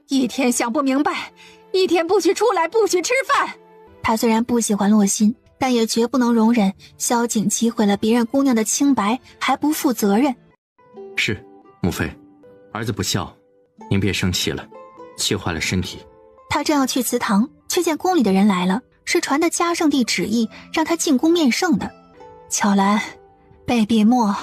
Speaker 9: 一天想不明白，一天不许出来，不许吃饭。
Speaker 1: 他虽然不喜欢洛心，但也绝不能容忍萧景琦毁了别人姑娘的清白，还不负责任。
Speaker 4: 是，母妃，儿子不孝，您别生气了，气坏了身体。
Speaker 1: 他正要去祠堂，却见宫里的人来了，是传的嘉圣帝旨意让他进宫面圣的。巧兰，备笔墨。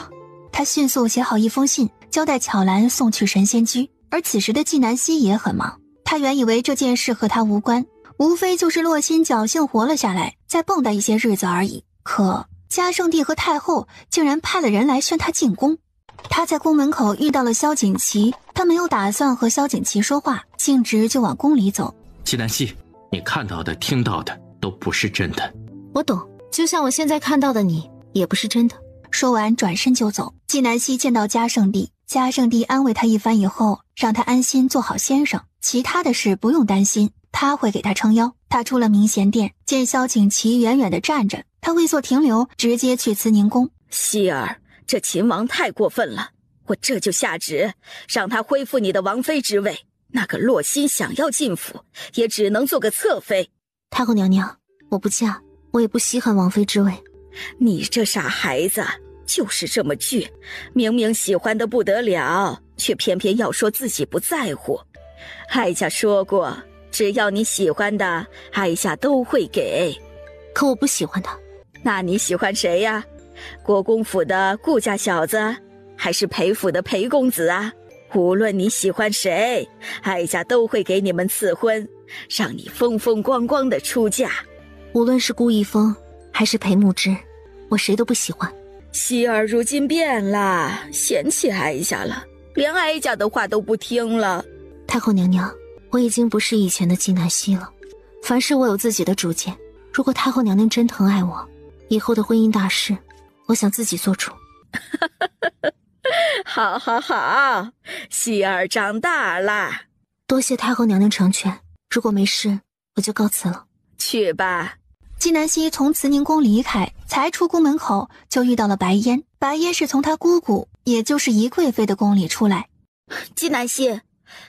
Speaker 1: 他迅速写好一封信，交代巧兰送去神仙居。而此时的季南希也很忙，他原以为这件事和他无关，无非就是洛心侥幸活了下来，再蹦跶一些日子而已。可嘉圣帝和太后竟然派了人来宣他进宫。他在宫门口遇到了萧景琦，他没有打算和萧景琦说话，径直就往宫里走。
Speaker 4: 季南希，你看到的、听到的都不是真的。
Speaker 5: 我懂，就像我现在看到的你，也不是真的。
Speaker 1: 说完转身就走。季南希见到嘉圣帝，嘉圣帝安慰他一番以后，让他安心做好先生，其他的事不用担心，他会给他撑腰。他出了明贤殿，见萧景琦远远地站着，他未作停留，直接去慈宁宫。
Speaker 7: 希儿，这秦王太过分了，我这就下旨，让他恢复你的王妃之位。那个洛心想要进府，也只能做个侧妃。
Speaker 5: 太后娘娘，我不嫁，我也不稀罕王妃之位。
Speaker 7: 你这傻孩子，就是这么倔，明明喜欢得不得了，却偏偏要说自己不在乎。哀家说过，只要你喜欢的，哀家都会给。
Speaker 5: 可我不喜欢他。
Speaker 7: 那你喜欢谁呀？国公府的顾家小子，还是裴府的裴公子啊？无论你喜欢谁，哀家都会给你们赐婚，让你风风光光的出嫁。
Speaker 5: 无论是顾一峰还是裴慕之，我谁都不喜欢。
Speaker 7: 希儿如今变了，嫌弃哀家了，连哀家的话都不听了。
Speaker 5: 太后娘娘，我已经不是以前的季南希了，凡事我有自己的主见。如果太后娘娘真疼爱我，以后的婚姻大事，我想自己做主。
Speaker 7: 好好好，希儿长大了。
Speaker 5: 多谢太后娘娘成全，如果没事，我就告辞了。
Speaker 7: 去吧。
Speaker 1: 季南希从慈宁宫离开，才出宫门口就遇到了白嫣。白嫣是从她姑姑，也就是宜贵妃的宫里出来。
Speaker 7: 季南希，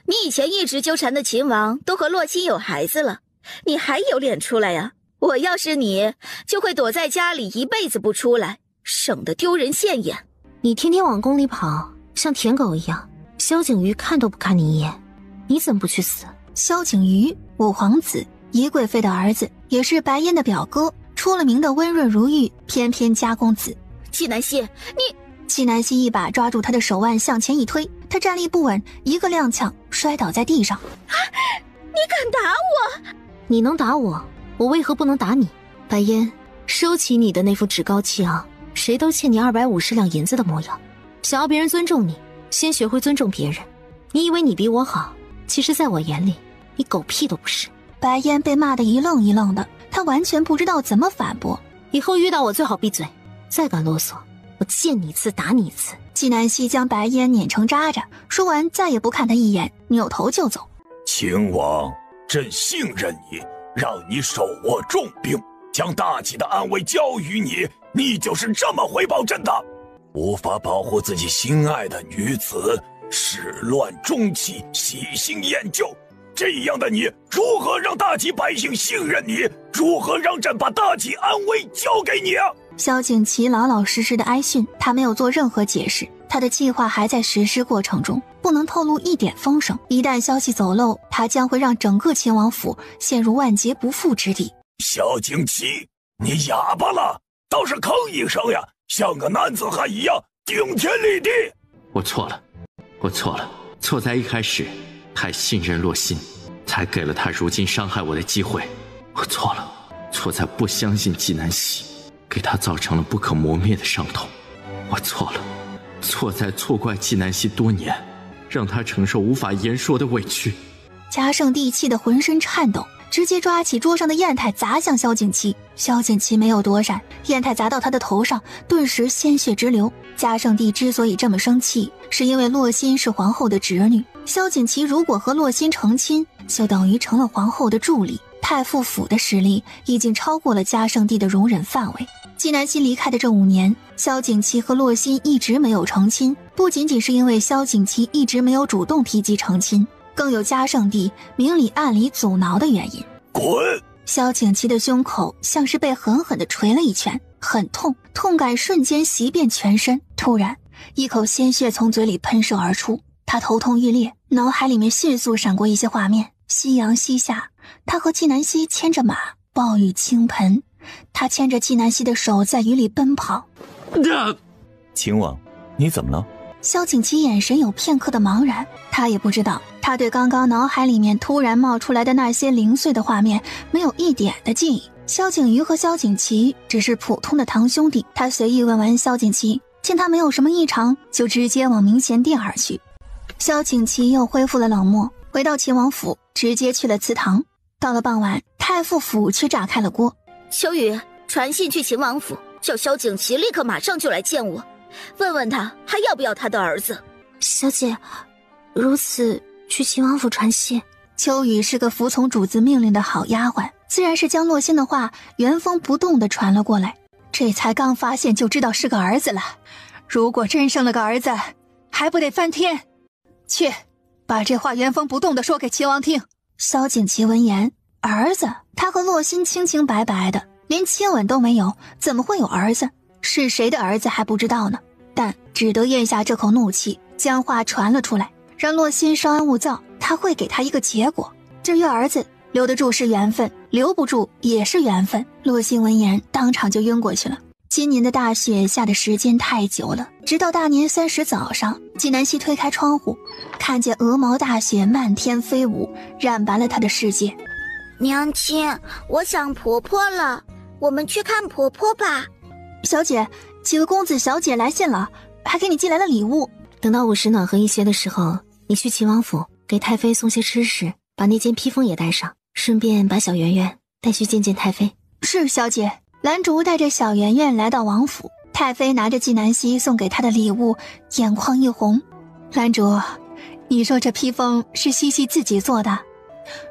Speaker 7: 你以前一直纠缠的秦王都和洛心有孩子了，你还有脸出来呀？我要是你，就会躲在家里一辈子不出来，省得丢人现眼。
Speaker 5: 你天天往宫里跑，像舔狗一样，萧景瑜看都不看你一眼，你怎么不去死？
Speaker 1: 萧景瑜，五皇子，宜贵妃的儿子，也是白嫣的表哥，出了名的温润如玉，偏偏家公子。
Speaker 7: 季南希，你……
Speaker 1: 季南希一把抓住他的手腕向前一推，他站立不稳，一个踉跄摔倒在地上。
Speaker 7: 你敢打我？
Speaker 5: 你能打我，我为何不能打你？白嫣，收起你的那副趾高气昂，谁都欠你250两银子的模样。想要别人尊重你，先学会尊重别人。你以为你比我好，其实在我眼里，你狗屁都不是。
Speaker 1: 白嫣被骂得一愣一愣的，她完全不知道怎么反驳。
Speaker 5: 以后遇到我最好闭嘴，再敢啰嗦，我见你一次打你一次。
Speaker 1: 季南希将白嫣碾成渣渣，说完再也不看他一眼，扭头就走。
Speaker 10: 秦王，朕信任你，让你手握重兵，将大齐的安危交于你，你就是这么回报朕的？无法保护自己心爱的女子，始乱终弃，喜新厌旧，这样的你如何让大齐百姓信任你？如何让朕把大齐安危交给你啊？
Speaker 1: 萧景琦老老实实的挨训，他没有做任何解释，他的计划还在实施过程中，不能透露一点风声。一旦消息走漏，他将会让整个秦王府陷入万劫不复之地。
Speaker 10: 萧景琦，你哑巴了？倒是吭一声呀，像个男子汉一样顶天立地。
Speaker 4: 我错了，我错了，错在一开始太信任洛心，才给了他如今伤害我的机会。我错了，错在不相信季南希，给他造成了不可磨灭的伤痛。我错了，错在错怪季南希多年，让他承受无法言说的委屈。
Speaker 1: 嘉圣帝气得浑身颤抖，直接抓起桌上的砚台砸向萧景琦。萧景琦没有躲闪，砚台砸到他的头上，顿时鲜血直流。嘉圣帝之所以这么生气，是因为洛心是皇后的侄女，萧景琦如果和洛心成亲，就等于成了皇后的助理。太傅府的实力已经超过了嘉圣帝的容忍范围。季南希离开的这5年，萧景琦和洛心一直没有成亲，不仅仅是因为萧景琦一直没有主动提及成亲，更有嘉圣帝明里暗里阻挠的原因。
Speaker 10: 滚！
Speaker 1: 萧景琦的胸口像是被狠狠地捶了一拳，很痛，痛感瞬间袭遍全身。突然，一口鲜血从嘴里喷射而出，他头痛欲裂，脑海里面迅速闪过一些画面。夕阳西下，他和季南希牵着马，暴雨倾盆，他牵着季南希的手在雨里奔跑。
Speaker 11: 秦王，你怎么了？
Speaker 1: 萧景琦眼神有片刻的茫然，他也不知道，他对刚刚脑海里面突然冒出来的那些零碎的画面没有一点的记忆。萧景瑜和萧景琦只是普通的堂兄弟，他随意问完萧景琦，见他没有什么异常，就直接往明贤殿而去。萧景琦又恢复了冷漠，回到秦王府，直接去了祠堂。到了傍晚，太傅府却炸开了锅。
Speaker 7: 秋雨，传信去秦王府，叫萧景琦立刻马上就来见我，问问他还要不要他的儿子。
Speaker 5: 小姐，如此去秦王府传信。
Speaker 1: 秋雨是个服从主子命令的好丫鬟，自然是将洛心的话原封不动地传了过来。这才刚发现就知道是个儿子了，如果真生了个儿子，还不得翻天？去，把这话原封不动地说给秦王听。萧景琦闻言，儿子？他和洛心清清白白的，连亲吻都没有，怎么会有儿子？是谁的儿子还不知道呢，但只得咽下这口怒气，将话传了出来，让洛心稍安勿躁，他会给他一个结果。至于儿子，留得住是缘分，留不住也是缘分。洛心闻言当场就晕过去了。今年的大雪下的时间太久了，直到大年30早上，纪南希推开窗户，看见鹅毛大雪漫天飞舞，染白了他的世界。
Speaker 6: 娘亲，我想婆婆了，我们去看婆婆吧。
Speaker 1: 小姐，几位公子小姐来信了，还给你寄来了礼物。
Speaker 5: 等到午时暖和一些的时候，你去秦王府给太妃送些吃食，把那件披风也带上，顺便把小圆圆带去见见太妃。
Speaker 1: 是，小姐。兰竹带着小圆圆来到王府，太妃拿着纪南希送给她的礼物，眼眶一红。兰竹，你说这披风是西西自己做的？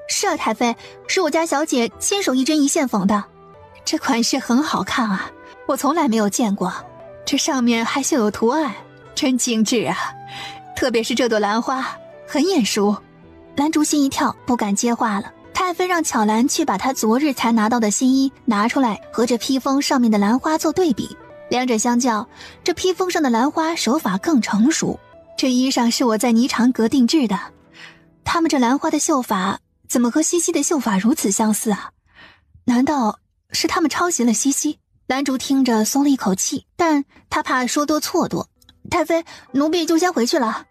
Speaker 1: 是啊，太妃，是我家小姐亲手一针一线缝的。这款式很好看啊，我从来没有见过，这上面还绣有图案，真精致啊，特别是这朵兰花，很眼熟。兰竹心一跳，不敢接话了。太妃让巧兰去把她昨日才拿到的新衣拿出来，和这披风上面的兰花做对比。两者相较，这披风上的兰花手法更成熟。这衣裳是我在霓裳阁定制的，他们这兰花的绣法怎么和西西的绣法如此相似啊？难道是他们抄袭了西西？兰竹听着松了一口气，但她怕说多错多。太妃，奴婢就先回去了，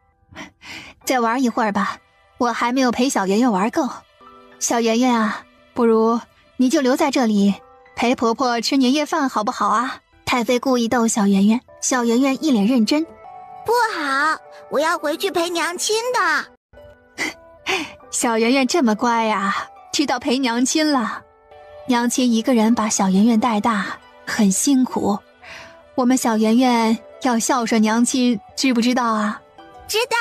Speaker 1: 再玩一会儿吧，我还没有陪小圆圆玩够。小圆圆啊，不如你就留在这里陪婆婆吃年夜饭好不好啊？太妃故意逗小圆圆，小圆圆一脸认真。
Speaker 6: 不好，我要回去陪娘亲的。
Speaker 1: 小圆圆这么乖呀，知道陪娘亲了。娘亲一个人把小圆圆带大，很辛苦。我们小圆圆要孝顺娘亲，知不知道啊？
Speaker 6: 知道。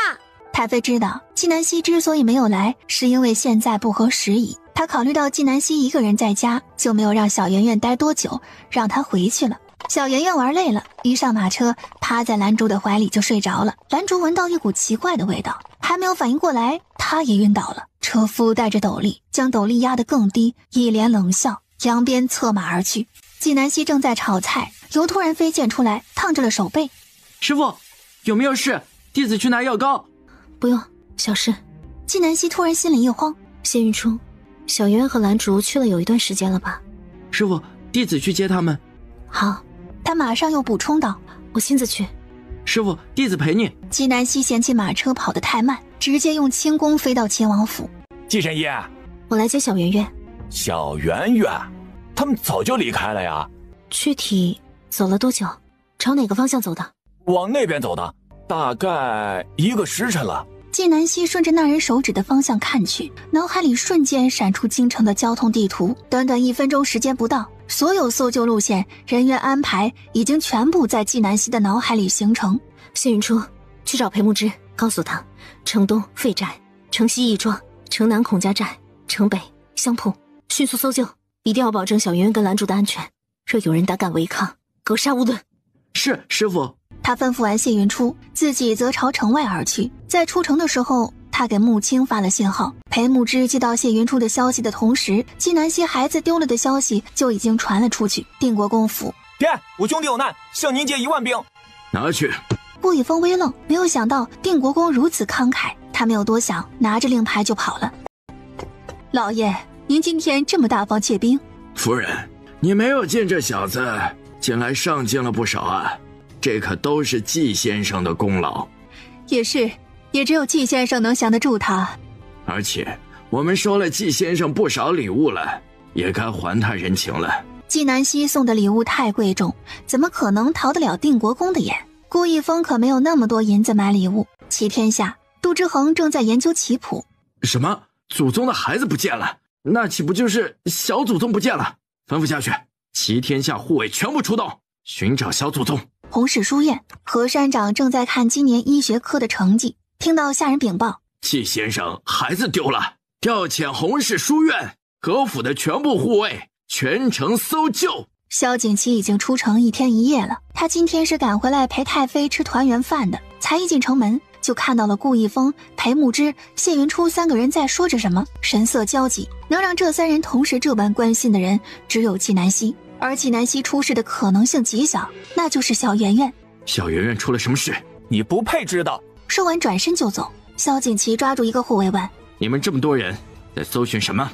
Speaker 1: 太妃知道纪南希之所以没有来，是因为现在不合时宜。她考虑到纪南希一个人在家，就没有让小圆圆待多久，让她回去了。小圆圆玩累了，一上马车，趴在兰竹的怀里就睡着了。兰竹闻到一股奇怪的味道，还没有反应过来，她也晕倒了。车夫带着斗笠，将斗笠压得更低，一脸冷笑，扬鞭策马而去。纪南希正在炒菜，油突然飞溅出来，烫着了手背。
Speaker 4: 师傅，有没有事？弟子去拿药膏。
Speaker 5: 不用，小事。
Speaker 1: 纪南希突然心里一慌。
Speaker 5: 谢云初，小圆和兰竹去了有一段时间了吧？
Speaker 4: 师傅，弟子去接他们。
Speaker 5: 好。
Speaker 1: 他马上又补充道：“
Speaker 5: 我亲自去。”
Speaker 4: 师傅，弟子陪你。
Speaker 1: 纪南希嫌弃马车跑得太慢，直接用轻功飞到秦王府。
Speaker 15: 季神医，
Speaker 5: 我来接小圆圆。
Speaker 15: 小圆圆，他们早就离开了呀？
Speaker 5: 具体走了多久？朝哪个方向走的？
Speaker 15: 往那边走的，大概1个时辰了。
Speaker 1: 纪南希顺着那人手指的方向看去，脑海里瞬间闪出京城的交通地图。短短1分钟时间不到，所有搜救路线、人员安排已经全部在纪南希的脑海里形成。
Speaker 5: 谢云初，去找裴木之，告诉他，城东废寨、城西义庄、城南孔家寨、城北香铺，迅速搜救，一定要保证小圆圆跟兰竹的安全。若有人胆敢违抗，格杀勿论。
Speaker 4: 是，师傅。
Speaker 1: 他吩咐完谢云初，自己则朝城外而去。在出城的时候，他给穆青发了信号。裴木之接到谢云初的消息的同时，纪南希孩子丢了的消息就已经传了出去。定国公府，
Speaker 15: 爹，我兄弟有难，向您借1万兵。
Speaker 4: 拿去。
Speaker 1: 顾一峰微愣，没有想到定国公如此慷慨，他没有多想，拿着令牌就跑了。老爷，您今天这么大方借兵？
Speaker 14: 夫人，你没有见这小子近来上进了不少啊，这可都是季先生的功劳。
Speaker 1: 也是，也只有季先生能降得住他。
Speaker 14: 而且我们收了季先生不少礼物了，也该还他人情了。
Speaker 1: 纪南希送的礼物太贵重，怎么可能逃得了定国公的眼？顾一峰可没有那么多银子买礼物，齐天下杜之恒正在研究棋谱。
Speaker 4: 什么？祖宗的孩子不见了？那岂不就是小祖宗不见了？吩咐下去，齐天下护卫全部出动，寻找小祖宗。
Speaker 1: 红史书院，何山长正在看今年医学科的成绩，听到下人禀报，
Speaker 4: 季先生孩子丢了，调遣红史书院各府的全部护卫全城搜救。
Speaker 1: 萧景琦已经出城1天1夜了，他今天是赶回来陪太妃吃团圆饭的，才一进城门就看到了顾一峰、裴慕之、谢云初3个人在说着什么，神色焦急。能让这3人同时这般关心的人只有纪南希，而纪南希出事的可能性极小，那就是小圆圆。
Speaker 4: 小圆圆出了什么事？
Speaker 15: 你不配知道。
Speaker 1: 说完转身就走。萧景琦抓住一个护卫问：
Speaker 4: 你们这么多人在搜寻什么？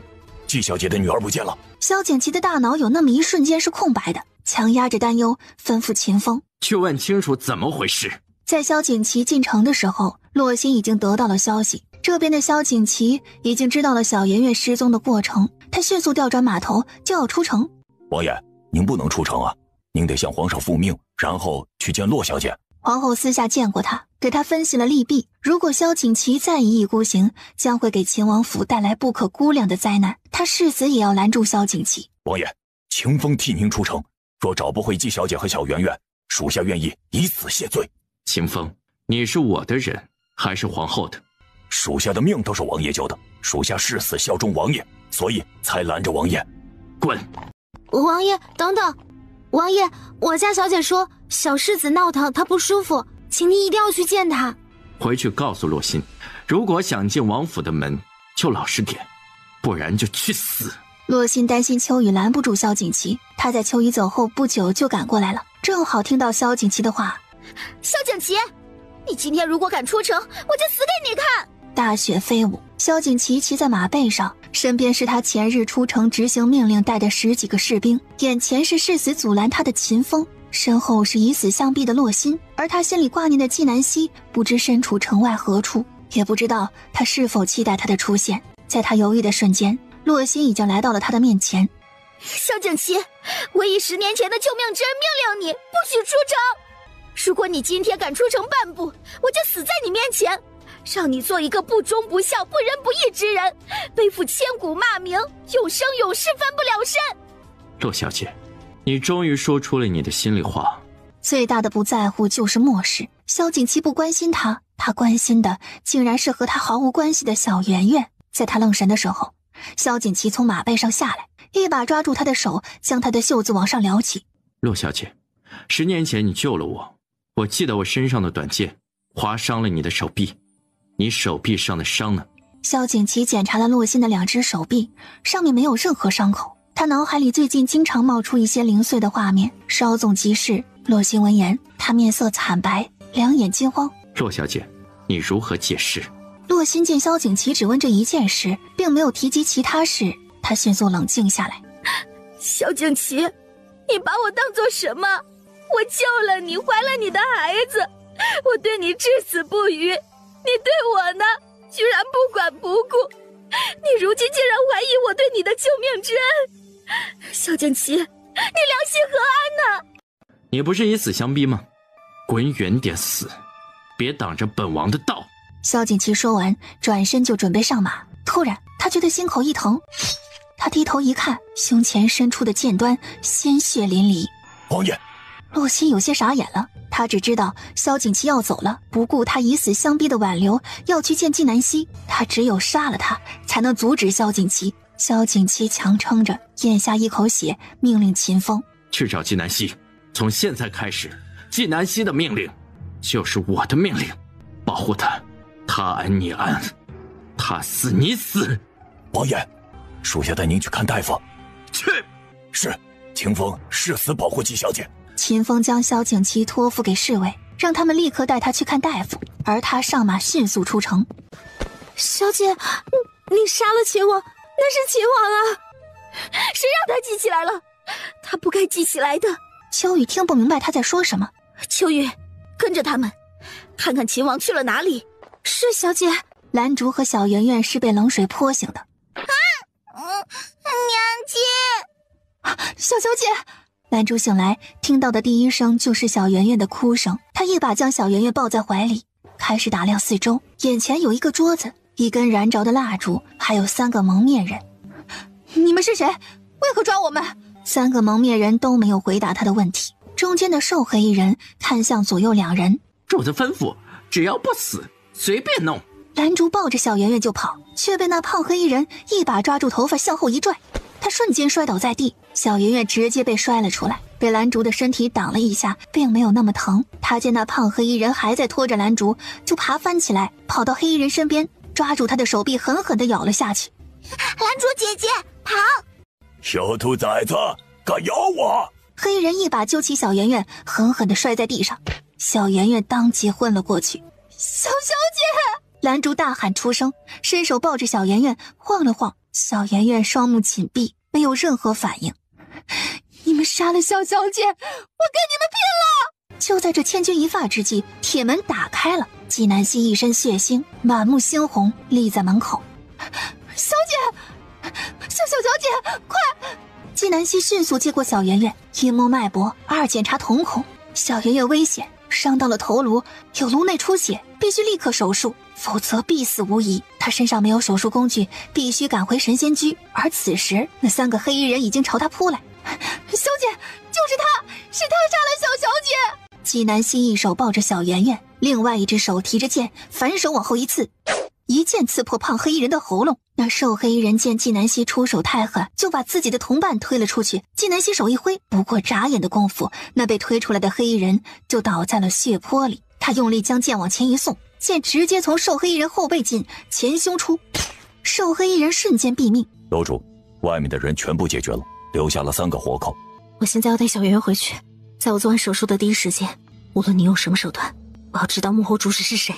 Speaker 10: 季小姐的女儿不见了。
Speaker 1: 萧景琦的大脑有那么一瞬间是空白的，强压着担忧吩咐秦风
Speaker 4: 去问清楚怎么回事。
Speaker 1: 在萧景琦进城的时候，洛心已经得到了消息，这边的萧景琦已经知道了小圆圆失踪的过程，他迅速调转马头就要出城。
Speaker 10: 王爷，您不能出城啊，您得向皇上复命，然后去见洛小姐。
Speaker 1: 皇后私下见过他，给他分析了利弊，如果萧景琦再一意孤行，将会给秦王府带来不可估量的灾难，他誓死也要拦住萧景琦。
Speaker 10: 王爷，秦风替您出城，若找不回季小姐和小圆圆，属下愿意以死谢罪。
Speaker 4: 秦风，你是我的人还是皇后的？
Speaker 10: 属下的命都是王爷救的，属下誓死效忠王爷，所以才拦着王爷。
Speaker 4: 滚！
Speaker 12: 王爷，等等，王爷，我家小姐说小世子闹腾，她不舒服，请您一定要去见她。
Speaker 4: 回去告诉洛心，如果想进王府的门，就老实点，不然就去死。
Speaker 1: 洛心担心秋雨拦不住萧景琦，他在秋雨走后不久就赶过来了，正好听到萧景琦的话：
Speaker 6: 萧景琦，你今天如果敢出城，我就死给你看。
Speaker 1: 大雪飞舞，萧景琦骑在马背上，身边是他前日出城执行命令带的10几个士兵，眼前是誓死阻拦他的秦风，身后是以死相逼的洛心，而他心里挂念的纪南希不知身处城外何处，也不知道他是否期待他的出现。在他犹豫的瞬间，洛心已经来到了他的面前。
Speaker 6: 萧景琦，我以10年前的救命之恩命令你不许出城，如果你今天敢出城半步，我就死在你面前，让你做一个不忠不孝不仁不义之人，背负千古骂名，永生永世翻不了身。
Speaker 4: 洛小姐，你终于说出了你的心里话。
Speaker 1: 最大的不在乎就是漠视，萧景琦不关心他，他关心的竟然是和他毫无关系的小圆圆。在他愣神的时候，萧景琦从马背上下来，一把抓住他的手，将他的袖子往上撩起。
Speaker 4: 洛小姐，10年前你救了我，我记得我身上的短剑划伤了你的手臂，你手臂上的伤呢？
Speaker 1: 萧景琦检查了洛心的2只手臂，上面没有任何伤口。他脑海里最近经常冒出一些零碎的画面，稍纵即逝。洛心闻言，他面色惨白，两眼金荒。
Speaker 4: 洛小姐，你如何解释？
Speaker 1: 洛心见萧景琦只问这一件事，并没有提及其他事，他迅速冷静下来。
Speaker 7: 萧景琦，你把我当做什么？我救了你，怀了你的孩子，我对你至死不渝，你对我呢，居然不管不顾，你如今竟然怀疑我对你的救命之恩，萧景琦，你良心何安呢？
Speaker 4: 你不是以死相逼吗？滚远点死，别挡着本王的道。
Speaker 1: 萧景琦说完，转身就准备上马，突然他觉得心口一疼，他低头一看，胸前伸出的剑端鲜血淋漓。
Speaker 10: 王爷，
Speaker 1: 洛心有些傻眼了，他只知道萧景琦要走了，不顾他以死相逼的挽留，要去见纪南希，他只有杀了他才能阻止萧景琦。萧景琦强撑着咽下一口血，命令秦风
Speaker 4: 去找纪南希，从现在开始，纪南希的命令就是我的命令，保护他，他安你安，他死你死。
Speaker 10: 王爷，属下带您去看大夫。
Speaker 4: 去。
Speaker 10: 是，秦风誓死保护纪小姐。
Speaker 1: 秦风将萧景琦托付给侍卫，让他们立刻带他去看大夫，而他上马迅速出城。
Speaker 12: 小姐，你杀了秦王，那是秦王啊！
Speaker 7: 谁让他记起来了？他不该记起来的。
Speaker 1: 秋雨听不明白他在说什么。
Speaker 7: 秋雨，跟着他们，看看秦王去了哪里。
Speaker 12: 是，小姐。
Speaker 1: 兰竹和小圆圆是被冷水泼醒的。
Speaker 6: 娘亲，
Speaker 1: 小姐。兰竹醒来，听到的第一声就是小圆圆的哭声，她一把将小圆圆抱在怀里。开始打量四周。眼前有一个桌子，一根燃着的蜡烛，还有3个蒙面人。
Speaker 12: 你们是谁？为何抓我们
Speaker 1: ？3个蒙面人都没有回答他的问题。中间的瘦黑衣人看向左右2人，
Speaker 4: 主子吩咐，只要不死，随便弄。
Speaker 1: 蓝竹抱着小圆圆就跑，却被那胖黑衣人一把抓住头发向后一拽，他瞬间摔倒在地，小圆圆直接被摔了出来，被蓝竹的身体挡了一下，并没有那么疼。他见那胖黑衣人还在拖着蓝竹，就爬翻起来，跑到黑衣人身边，抓住他的手臂狠狠地咬了下去。
Speaker 6: 蓝竹姐姐，跑！
Speaker 10: 小兔崽子，敢咬我！
Speaker 1: 黑衣人一把揪起小圆圆，狠狠地摔在地上，小圆圆当即昏了过去。
Speaker 12: 小姐！
Speaker 1: 蓝竹大喊出声，伸手抱着小圆圆晃了晃，小圆圆双目紧闭，没有任何反应。
Speaker 12: 你们杀了小小姐，我跟你们拼了！
Speaker 1: 就在这千钧一发之际，铁门打开了，纪南希一身血腥，满目猩红，立在门口。
Speaker 12: 小姐，小姐，快！
Speaker 1: 纪南希迅速接过小圆圆，一摸脉搏，2检查瞳孔，小圆圆危险，伤到了头颅，有颅内出血，必须立刻手术，否则必死无疑。他身上没有手术工具，必须赶回神仙居。而此时，那3个黑衣人已经朝他扑来。
Speaker 12: 小姐，就是他，是他杀了小小姐！
Speaker 1: 纪南希一手抱着小圆圆，另外一只手提着剑，反手往后一刺，一剑刺破胖黑衣人的喉咙。那瘦黑衣人见纪南希出手太狠，就把自己的同伴推了出去。纪南希手一挥，不过眨眼的功夫，那被推出来的黑衣人就倒在了血泊里。他用力将剑往前一送，剑直接从瘦黑衣人后背进，前胸出，瘦黑衣人瞬间毙命。
Speaker 11: 楼主，外面的人全部解决了，留下了3个活口。
Speaker 5: 我现在要带小圆圆回去，在我做完手术的第一时间，无论你用什么手段，我要知道幕后主使是谁。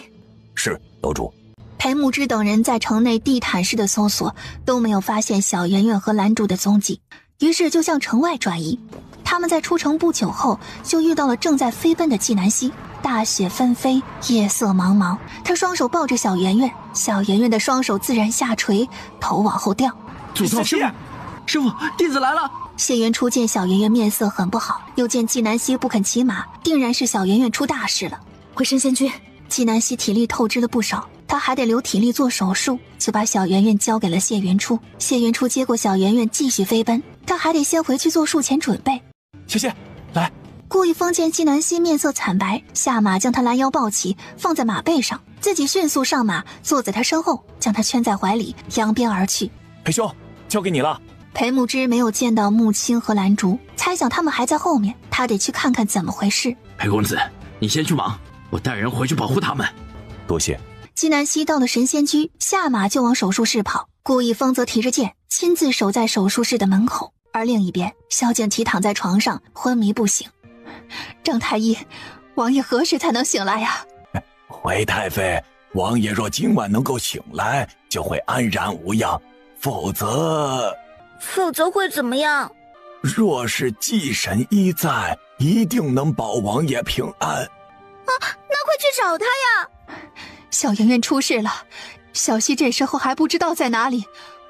Speaker 11: 是，楼主。
Speaker 1: 裴木之等人在城内地毯式的搜索，都没有发现小圆圆和蓝竹的踪迹，于是就向城外转移。他们在出城不久后，就遇到了正在飞奔的纪南希。大雪纷飞，夜色茫茫，他双手抱着小圆圆，小圆圆的双手自然下垂，头往后掉。
Speaker 4: 祖宗，师傅，弟子来了。
Speaker 1: 谢元初见小圆圆面色很不好，又见纪南希不肯骑马，定然是小圆圆出大事了。
Speaker 5: 回神仙居。
Speaker 1: 纪南希体力透支了不少，他还得留体力做手术，就把小圆圆交给了谢元初。谢元初接过小圆圆继续飞奔，他还得先回去做术前准备。
Speaker 15: 谢谢，来。
Speaker 1: 顾一峰见纪南希面色惨白，下马将他拦腰抱起，放在马背上，自己迅速上马，坐在他身后，将他圈在怀里，扬鞭而去。
Speaker 15: 裴兄，交给你了。
Speaker 1: 裴木之没有见到木青和蓝竹，猜想他们还在后面，他得去看看怎么回事。
Speaker 4: 裴公子，你先去忙，我带人回去保护他们。
Speaker 11: 多谢。
Speaker 1: 纪南希到了神仙居，下马就往手术室跑，顾一峰则提着剑，亲自守在手术室的门口。而另一边，萧景祺躺在床上昏迷不醒。
Speaker 12: 张太医，王爷何时才能醒来呀？
Speaker 10: 回太妃，王爷若今晚能够醒来，就会安然无恙，否则
Speaker 6: 会怎么样？
Speaker 10: 若是祭神医在，一定能保王爷平安。
Speaker 6: 那快去找他呀！
Speaker 12: 小圆圆出事了，小希这时候还不知道在哪里，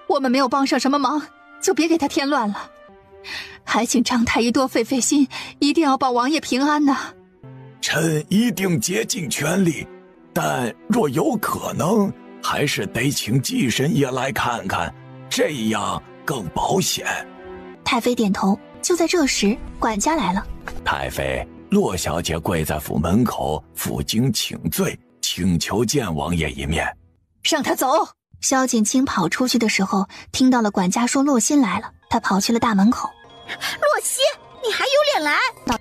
Speaker 12: 我们没有帮上什么忙，就别给他添乱了。还请张太医多费费心，一定要保王爷平安呐。
Speaker 10: 臣一定竭尽全力，但若有可能，还是得请祭神爷来看看，这样更保险。
Speaker 1: 太妃点头。就在这时，管家来了。
Speaker 10: 太妃，洛小姐跪在府门口负荆请罪，请求见王爷一面。
Speaker 12: 让他走。
Speaker 1: 萧景清跑出去的时候，听到了管家说洛心来了，他跑去了大门口。
Speaker 6: 洛心，你还有脸来？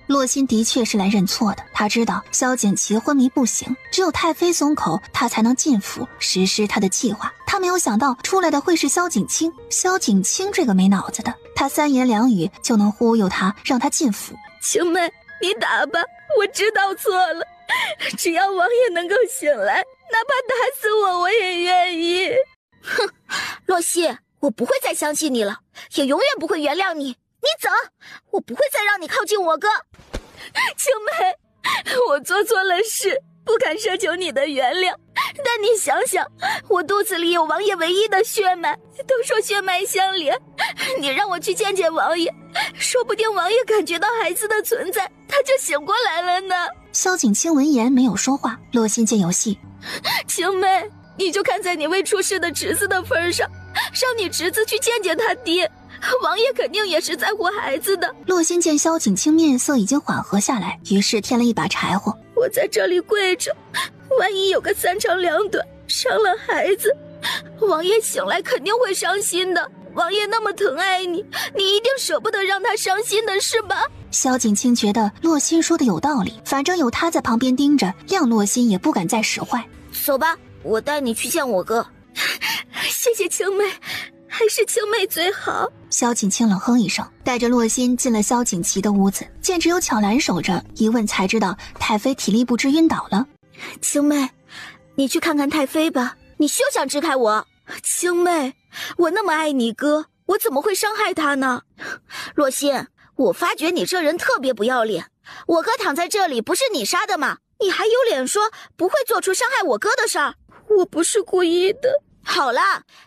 Speaker 1: 洛心的确是来认错的，他知道萧景琦昏迷不醒，只有太妃松口，他才能进府实施他的计划。他没有想到出来的会是萧景清。萧景清这个没脑子的，他3言2语就能忽悠他，让他进府。
Speaker 7: 青梅，你打吧，我知道错了，只要王爷能够醒来，哪怕打死我也愿意。
Speaker 6: 哼，洛西，我不会再相信你了，也永远不会原谅你。你走，我不会再让你靠近我哥。
Speaker 7: 青梅，我做错了事，不敢奢求你的原谅，但你想想，我肚子里有王爷唯一的血脉，都说血脉相连，你让我去见见王爷，说不定王爷感觉到孩子的存在，他就醒过来了呢。
Speaker 1: 萧景清闻言没有说话，洛心见有戏，
Speaker 7: 青妹，你就看在你未出世的侄子的份上，让你侄子去见见他爹，王爷肯定也是在乎孩子的。
Speaker 1: 洛心见萧景清面色已经缓和下来，于是添了一把柴火。
Speaker 7: 我在这里跪着，万一有个三长两短，伤了孩子，王爷醒来肯定会伤心的。王爷那么疼爱你，你一定舍不得让他伤心的是吧？
Speaker 1: 萧景清觉得洛心说的有道理，反正有他在旁边盯着，让洛心也不敢再使坏。
Speaker 6: 走吧，我带你去见我哥。
Speaker 7: 谢谢青妹，还是青妹最好。
Speaker 1: 萧景清冷哼一声，带着洛心进了萧景琦的屋子，见只有巧兰守着，一问才知道太妃体力不支晕倒了。
Speaker 7: 青妹，你去看看太妃吧，
Speaker 6: 你休想支开我。
Speaker 7: 青妹，我那么爱你哥，我怎么会伤害他呢？
Speaker 6: 洛心，我发觉你这人特别不要脸，我哥躺在这里不是你杀的吗？你还有脸说不会做出伤害我哥的事儿？
Speaker 7: 我不是故意的。
Speaker 6: 好了，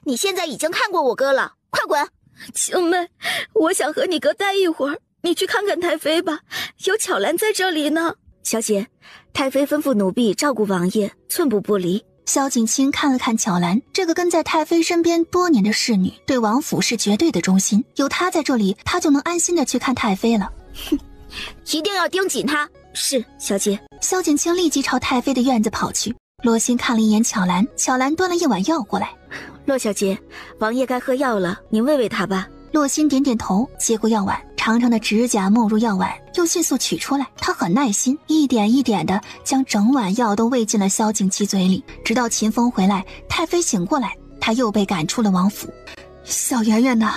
Speaker 6: 你现在已经看过我哥了，快滚！
Speaker 7: 青妹，我想和你哥待一会儿，你去看看太妃吧，有巧兰在这里呢。小姐，太妃吩咐奴婢照顾王爷，寸步不离。
Speaker 1: 萧景清看了看巧兰，这个跟在太妃身边多年的侍女，对王府是绝对的忠心，有她在这里，她就能安心的去看太妃了。
Speaker 6: 哼，一定要盯紧她。
Speaker 7: 是，小姐。
Speaker 1: 萧景清立即朝太妃的院子跑去。洛心看了一眼巧兰，巧兰端了一碗药过来。
Speaker 7: 洛小姐，王爷该喝药了，您喂喂他吧。
Speaker 1: 洛心点点头，接过药碗，长长的指甲没入药碗，又迅速取出来。她很耐心，一点一点的将整碗药都喂进了萧景琦嘴里，直到秦风回来，太妃醒过来，她又被赶出了王府。小圆圆呢？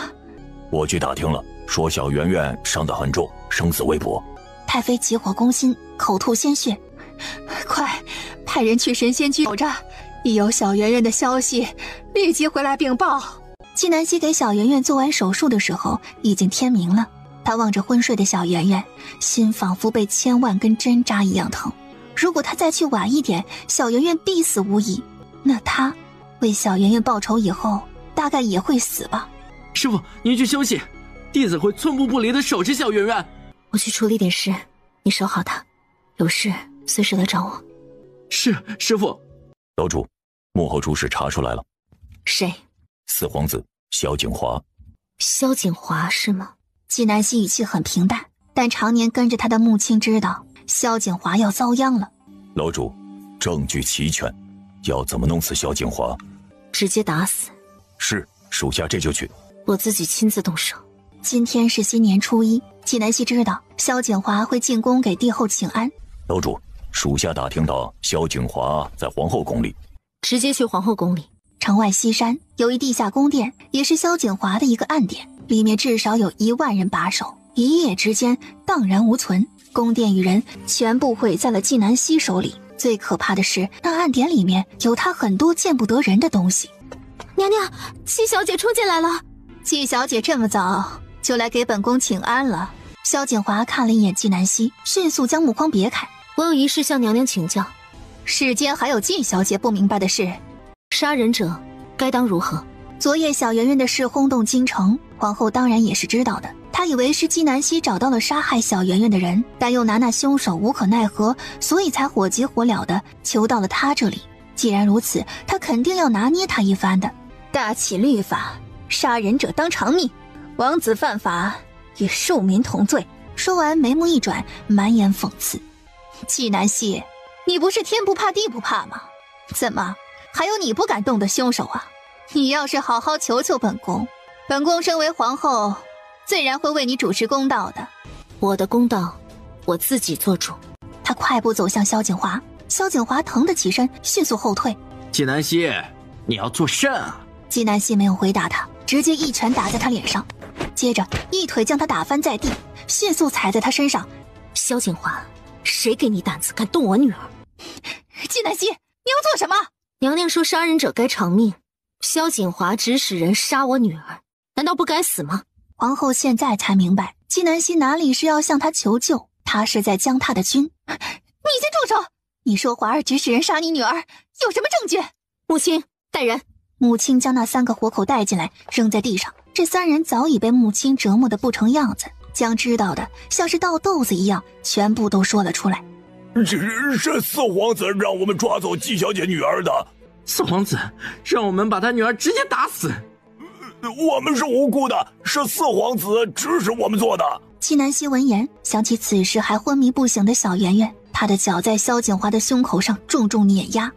Speaker 3: 我去打听了，说小圆圆伤得很重，生死未卜。
Speaker 1: 太妃急火攻心，口吐鲜血，
Speaker 12: 快派人去神仙居守着，一有小圆圆的消息，立即回来禀报。
Speaker 1: 季南希给小圆圆做完手术的时候，已经天明了。她望着昏睡的小圆圆，心仿佛被千万根针扎一样疼。如果她再去晚一点，小圆圆必死无疑。那她为小圆圆报仇以后，大概也会死吧。
Speaker 4: 师傅，您去休息，弟子会寸步不离的守着小圆圆。
Speaker 5: 我去处理点事，你守好她，有事随时来找我。
Speaker 4: 是，师傅。
Speaker 3: 楼主，幕后主使查出来了。
Speaker 5: 谁？
Speaker 3: 四皇子萧景华。
Speaker 5: 萧景华是吗？
Speaker 1: 季南希语气很平淡，但常年跟着他的穆青知道萧景华要遭殃了。
Speaker 3: 楼主，证据齐全，要怎么弄死萧景华？
Speaker 5: 直接打死。
Speaker 3: 是，属下这就去。
Speaker 5: 我自己亲自动手。
Speaker 1: 今天是新年初一，季南希知道萧景华会进宫给帝后请安。
Speaker 3: 楼主，属下打听到萧景华在皇后宫里。
Speaker 5: 直接去皇后宫里。
Speaker 1: 城外西山有一地下宫殿，也是萧景华的一个暗点，里面至少有1万人把守，一夜之间荡然无存。宫殿与人全部毁在了季南希手里。最可怕的是，那暗点里面有他很多见不得人的东西。
Speaker 12: 娘娘，季小姐冲进来了。
Speaker 1: 季小姐这么早就来给本宫请安了。萧景华看了一眼季南希，迅速将目光别开。
Speaker 5: 我有一事向娘娘请教。
Speaker 1: 世间还有季小姐不明白的事？
Speaker 5: 杀人者该当如何？
Speaker 1: 昨夜小圆圆的事轰动京城，皇后当然也是知道的。她以为是季南希找到了杀害小圆圆的人，但又拿那凶手无可奈何，所以才火急火燎的求到了他这里。既然如此，她肯定要拿捏他一番的。大启律法，杀人者当偿命，王子犯法与庶民同罪。说完，眉目一转，满眼讽刺。季南希，你不是天不怕地不怕吗？怎么还有你不敢动的凶手啊？你要是好好求求本宫，本宫身为皇后，自然会为你主持公道的。
Speaker 5: 我的公道，我自己做主。
Speaker 1: 他快步走向萧景华，萧景华腾地起身，迅速后退。
Speaker 4: 季南希，你要做甚啊？
Speaker 1: 季南希没有回答他，直接一拳打在他脸上，接着一腿将他打翻在地，迅速踩在他身上。
Speaker 5: 萧景华，谁给你胆子敢动我女儿？
Speaker 1: 季南希，你要做什么？
Speaker 5: 娘娘说杀人者该偿命，萧景华指使人杀我女儿，难道不该死吗？
Speaker 1: 皇后现在才明白，季南希哪里是要向他求救，他是在将他的军。你先住手！你说华儿指使人杀你女儿，有什么证据？
Speaker 5: 母亲，带人。
Speaker 1: 母亲将那3个活口带进来，扔在地上。这3人早已被母亲折磨得不成样子，将知道的像是倒豆子一样全部都说了出来。
Speaker 10: 是四皇子让我们抓走季小姐女儿的。
Speaker 4: 四皇子让我们把他女儿直接打死。
Speaker 10: 我们是无辜的，是四皇子指使我们做的。
Speaker 1: 季南希闻言，想起此时还昏迷不醒的小圆圆，她的脚在萧景华的胸口上重重碾压，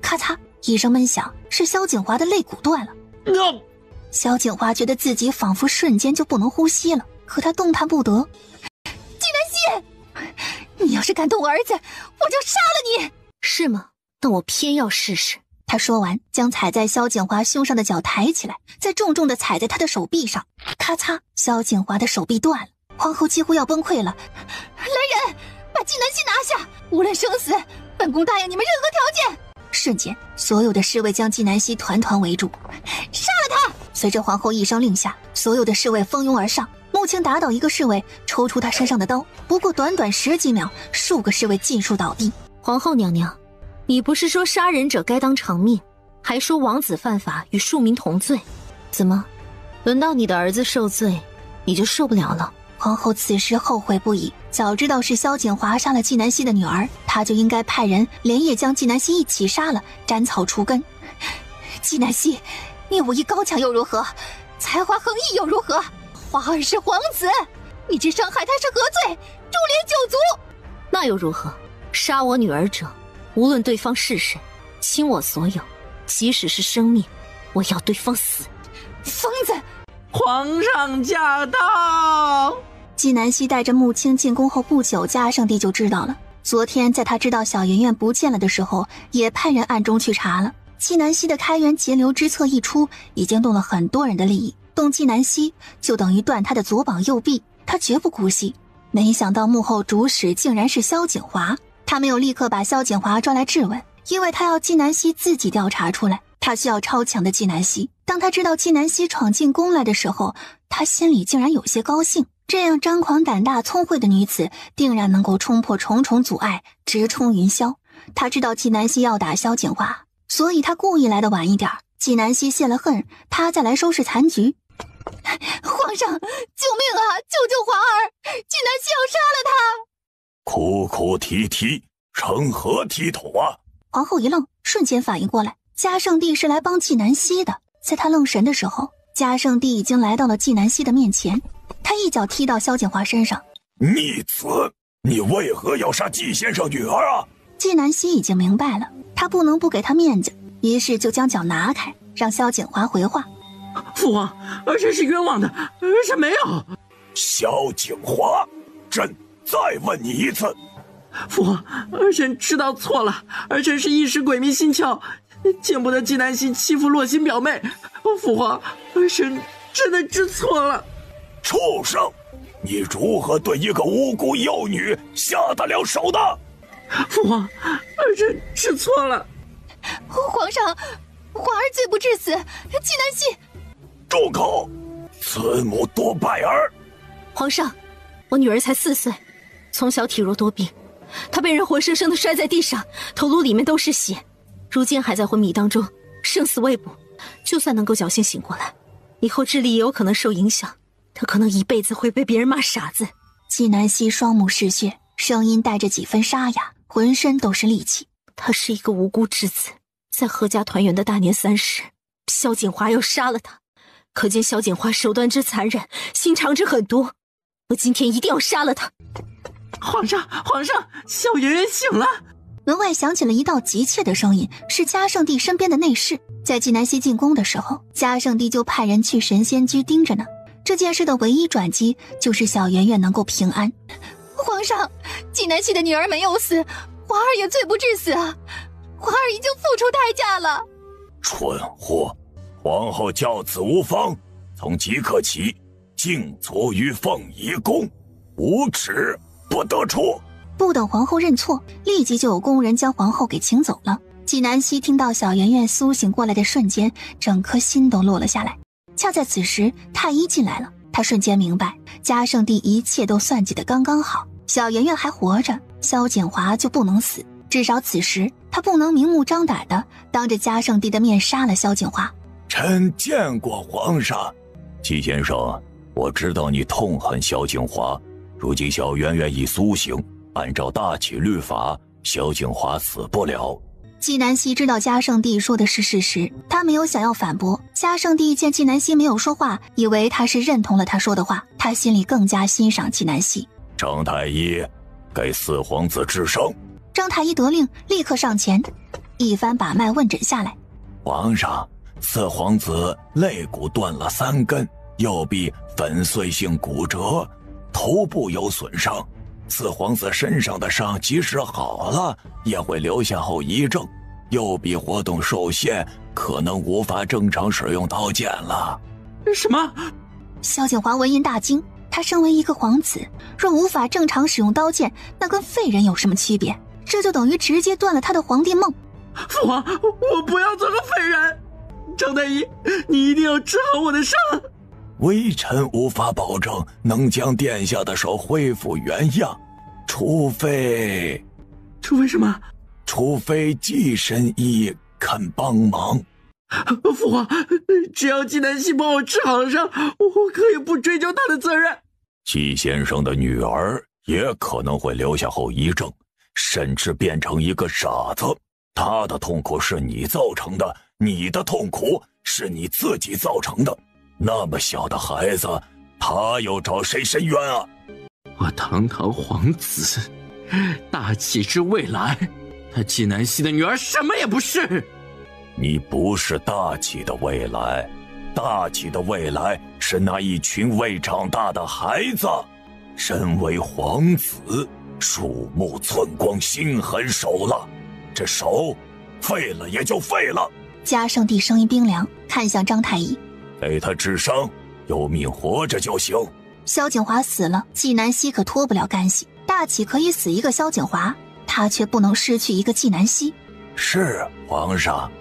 Speaker 1: 咔嚓一声闷响，是萧景华的肋骨断了。萧景华觉得自己仿佛瞬间就不能呼吸了，可他动弹不得。
Speaker 12: 季南希，你要是敢动我儿子，我就杀了你！
Speaker 5: 是吗？那我偏要试试。
Speaker 1: 他说完，将踩在萧景华胸上的脚抬起来，再重重地踩在他的手臂上，咔嚓，萧景华的手臂断了。皇后几乎要崩溃了。
Speaker 12: 来人，把季南希拿下，无论生死，本宫答应你们任何条件。
Speaker 1: 瞬间，所有的侍卫将季南希团团围住。
Speaker 12: 杀了他！
Speaker 1: 随着皇后一声令下，所有的侍卫蜂拥而上。穆青打倒一个侍卫，抽出他身上的刀，不过短短10几秒，数个侍卫尽数倒地。
Speaker 5: 皇后娘娘，你不是说杀人者该当偿命，还说王子犯法与庶民同罪，怎么轮到你的儿子受罪，你就受不了了？
Speaker 1: 皇后此时后悔不已，早知道是萧景华杀了季南希的女儿，她就应该派人连夜将季南希一起杀了，斩草除根。
Speaker 12: 季南希，你武艺高强又如何？才华横溢又如何？华儿是皇子，你这伤害他是何罪？株连九族。
Speaker 5: 那又如何？杀我女儿者，无论对方是谁，倾我所有，即使是生命，我要对方死。
Speaker 12: 疯子！
Speaker 4: 皇上驾到！
Speaker 1: 季南希带着穆青进宫后不久，嘉圣帝就知道了。昨天在他知道小圆圆不见了的时候，也派人暗中去查了。季南希的开源节流之策一出，已经动了很多人的利益。动季南希就等于断他的左膀右臂，他绝不姑息。没想到幕后主使竟然是萧景华，他没有立刻把萧景华抓来质问，因为他要季南希自己调查出来。他需要超强的季南希。当他知道季南希闯进宫来的时候，他心里竟然有些高兴。这样张狂胆大聪慧的女子，定然能够冲破重重阻碍，直冲云霄。他知道季南希要打萧景华，所以他故意来的晚一点。季南希泄了恨，他再来收拾残局。
Speaker 12: 皇上，救命啊！救救华儿！季南希要杀了他！
Speaker 10: 哭哭啼啼，成何体统啊！
Speaker 1: 皇后一愣，瞬间反应过来，嘉圣帝是来帮季南希的。在他愣神的时候，嘉圣帝已经来到了季南希的面前，他一脚踢到萧景华身上。
Speaker 10: 逆子，你为何要杀季先生女儿啊？
Speaker 1: 季南希已经明白了，他不能不给他面子，于是就将脚拿开，让萧景华回话。
Speaker 4: 父王，儿臣是冤枉的，儿臣没有。
Speaker 10: 萧景华，朕再问你一次。
Speaker 4: 父王，儿臣知道错了，儿臣是一时鬼迷心窍，见不得季南希欺负洛心表妹。父皇，儿臣真的知错了。
Speaker 10: 畜生，你如何对一个无辜幼女下得了手的？
Speaker 4: 父皇，儿臣知错了。
Speaker 12: 皇上，华儿罪不至死，季南希。
Speaker 10: 住口！慈母多败儿。
Speaker 5: 皇上，我女儿才4岁，从小体弱多病，她被人活生生的摔在地上，头颅里面都是血，如今还在昏迷当中，生死未卜。就算能够侥幸醒过来，以后智力也有可能受影响，她可能一辈子会被别人骂傻子。
Speaker 1: 季南希双目嗜血，声音带着几分沙哑，浑身都是戾气。
Speaker 5: 她是一个无辜之子，在阖家团圆的大年30，萧景华要杀了她，可见萧景华手段之残忍，心肠之狠毒。我今天一定要杀了他。
Speaker 4: 皇上，皇上，小圆圆醒了。
Speaker 1: 门外响起了一道急切的声音，是嘉圣帝身边的内侍。在季南希进宫的时候，嘉圣帝就派人去神仙居盯着呢。这件事的唯一转机就是小圆圆能够平安。
Speaker 12: 皇上，季南希的女儿没有死，华儿也罪不至死啊！华儿已经付出代价了。
Speaker 10: 蠢货！皇后教子无方，从即刻起静卒于凤仪宫，无耻不得出。
Speaker 1: 不等皇后认错，立即就有宫人将皇后给请走了。季南希听到小圆圆苏醒过来的瞬间，整颗心都落了下来。恰在此时，太医进来了，他瞬间明白嘉圣帝一切都算计得刚刚好，小圆圆还活着，萧景华就不能死。至少此时他不能明目张胆的当着嘉圣帝的面杀了萧景华。
Speaker 10: 臣见过皇上。
Speaker 3: 季先生，我知道你痛恨萧景华，如今小圆圆已苏醒，按照大启律法，萧景华死不了。
Speaker 1: 纪南希知道嘉圣帝说的是事实，他没有想要反驳。嘉圣帝见纪南希没有说话，以为他是认同了他说的话，他心里更加欣赏纪南希。
Speaker 3: 张太医，给四皇子治伤。
Speaker 1: 张太医得令，立刻上前，一番把脉问诊下来。
Speaker 3: 皇上，四皇子肋骨断了3根，右臂粉碎性骨折，头部有损伤。四皇子身上的伤即使好了，也会留下后遗症。右臂活动受限，可能无法正常使用刀剑了。
Speaker 4: 什么？
Speaker 1: 萧景华闻言大惊，他身为一个皇子，若无法正常使用刀剑，那跟废人有什么区别？这就等于直接断了他的皇帝梦。
Speaker 4: 父皇，我不要做个废人。张太医，你一定要治好我的伤。
Speaker 3: 微臣无法保证能将殿下的手恢复原样，除非
Speaker 4: 什么？
Speaker 3: 除非季神医肯帮忙。
Speaker 4: 父皇，只要纪南希帮我治好了伤，我可以不追究他的责任。
Speaker 3: 季先生的女儿也可能会留下后遗症，甚至变成一个傻子。他的痛苦是你造成的，你的痛苦是你自己造成的。那么小的孩子，他又找谁伸冤啊？
Speaker 4: 我堂堂皇子，大启之未来，他纪南希的女儿什么也不是。
Speaker 3: 你不是大启的未来，大启的未来是那一群未长大的孩子。身为皇子，鼠目寸光，心狠手辣，这手废了也就废了。
Speaker 1: 嘉圣帝声音冰凉，看向张太医，
Speaker 3: 给他治伤，有命活着就行。
Speaker 1: 萧景华死了，纪南希可脱不了干系。大启可以死一个萧景华，他却不能失去一个纪南希。
Speaker 3: 是皇上。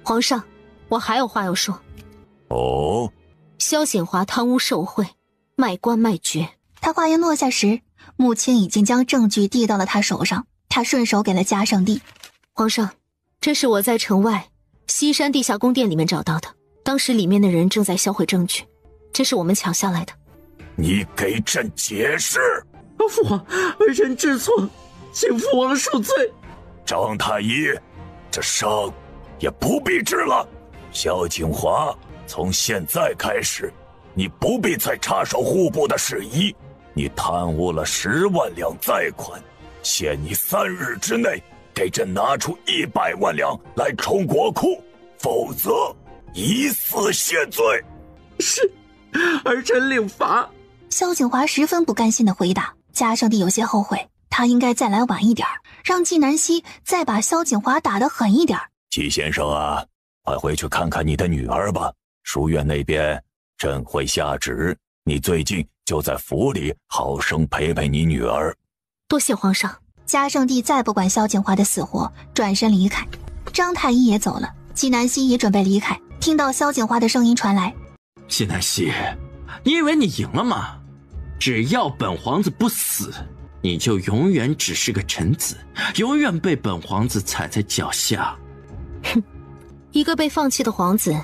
Speaker 5: 皇上，我还有话要说。
Speaker 3: 哦。
Speaker 5: 萧景华贪污受贿，卖官卖爵。
Speaker 1: 他话音落下时，穆青已经将证据递到了他手上，他顺手给了嘉圣帝。
Speaker 5: 皇上，这是我在城外西山地下宫殿里面找到的，当时里面的人正在销毁证据，这是我们抢下来的。
Speaker 3: 你给朕解释。
Speaker 4: 父皇，儿臣知错，请父王恕罪。
Speaker 3: 张太医，这伤也不必治了。萧景华，从现在开始，你不必再插手户部的事宜。你贪污了10万两债款，限你3日之内给朕拿出100万两来充国库，否则以死谢罪。
Speaker 4: 是，儿臣领罚。
Speaker 1: 萧景华十分不甘心地回答。嘉圣帝有些后悔，他应该再来晚一点，让纪南希再把萧景华打得狠一点。
Speaker 3: 纪先生啊，快回去看看你的女儿吧。书院那边朕会下旨，你最近就在府里好生陪陪你女儿。
Speaker 5: 多谢皇上。
Speaker 1: 嘉圣帝再不管萧景华的死活，转身离开。张太医也走了，纪南希也准备离开。听到萧景华的声音传来：
Speaker 4: 纪南希，你以为你赢了吗？只要本皇子不死，你就永远只是个臣子，永远被本皇子踩在脚下。
Speaker 5: 哼，一个被放弃的皇子，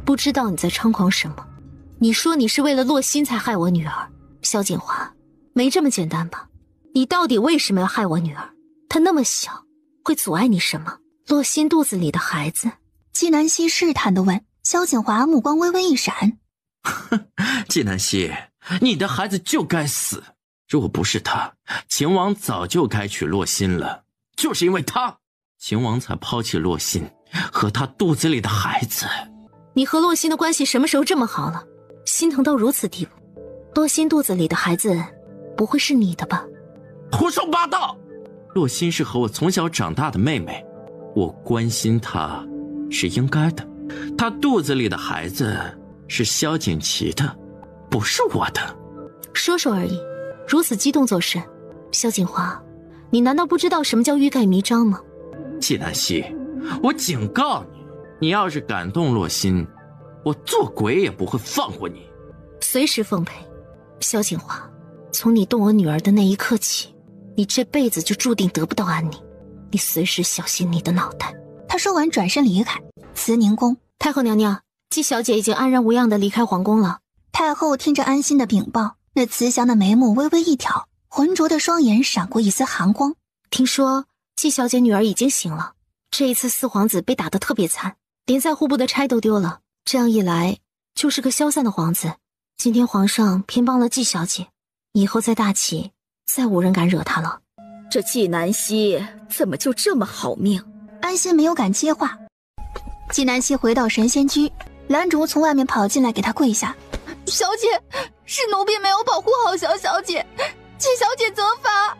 Speaker 5: 不知道你在猖狂什么。你说你是为了洛心才害我女儿，萧景华，没这么简单吧？你到底为什么要害我女儿？她那么小，会阻碍你什么？洛心肚子里的孩子？
Speaker 1: 纪南希试探地问。萧景华目光微微一闪：
Speaker 4: 纪南希，你的孩子就该死。若不是他，秦王早就该娶洛心了。就是因为他，秦王才抛弃洛心和他肚子里的孩子。
Speaker 5: 你和洛心的关系什么时候这么好了？心疼到如此地步？洛心肚子里的孩子不会是你的吧？
Speaker 4: 胡说八道！洛心是和我从小长大的妹妹，我关心她是应该的。她肚子里的孩子是萧景琦的，不是我的。
Speaker 5: 说说而已，如此激动做甚？萧景华，你难道不知道什么叫欲盖弥彰吗？
Speaker 4: 纪南希，我警告你，你要是感动洛心，我做鬼也不会放过你。
Speaker 5: 随时奉陪。萧景华，从你动我女儿的那一刻起，你这辈子就注定得不到安宁。你随时小心你的脑袋。
Speaker 1: 他说完转身离开。慈宁宫，
Speaker 5: 太后娘娘，季小姐已经安然无恙地离开皇宫了。
Speaker 1: 太后听着安心的禀报，那慈祥的眉目微微一挑。浑浊的双眼闪过一丝寒光。
Speaker 5: 听说季小姐女儿已经醒了，这一次四皇子被打得特别惨，连在户部的差都丢了，这样一来就是个消散的皇子。今天皇上偏帮了季小姐，以后在大齐再无人敢惹她了。
Speaker 7: 这季南希怎么就这么好命？
Speaker 1: 安心没有敢接话。季南希回到神仙居，兰竹从外面跑进来给她跪下。
Speaker 12: 小姐，是奴婢没有保护好小姐，请小姐责罚。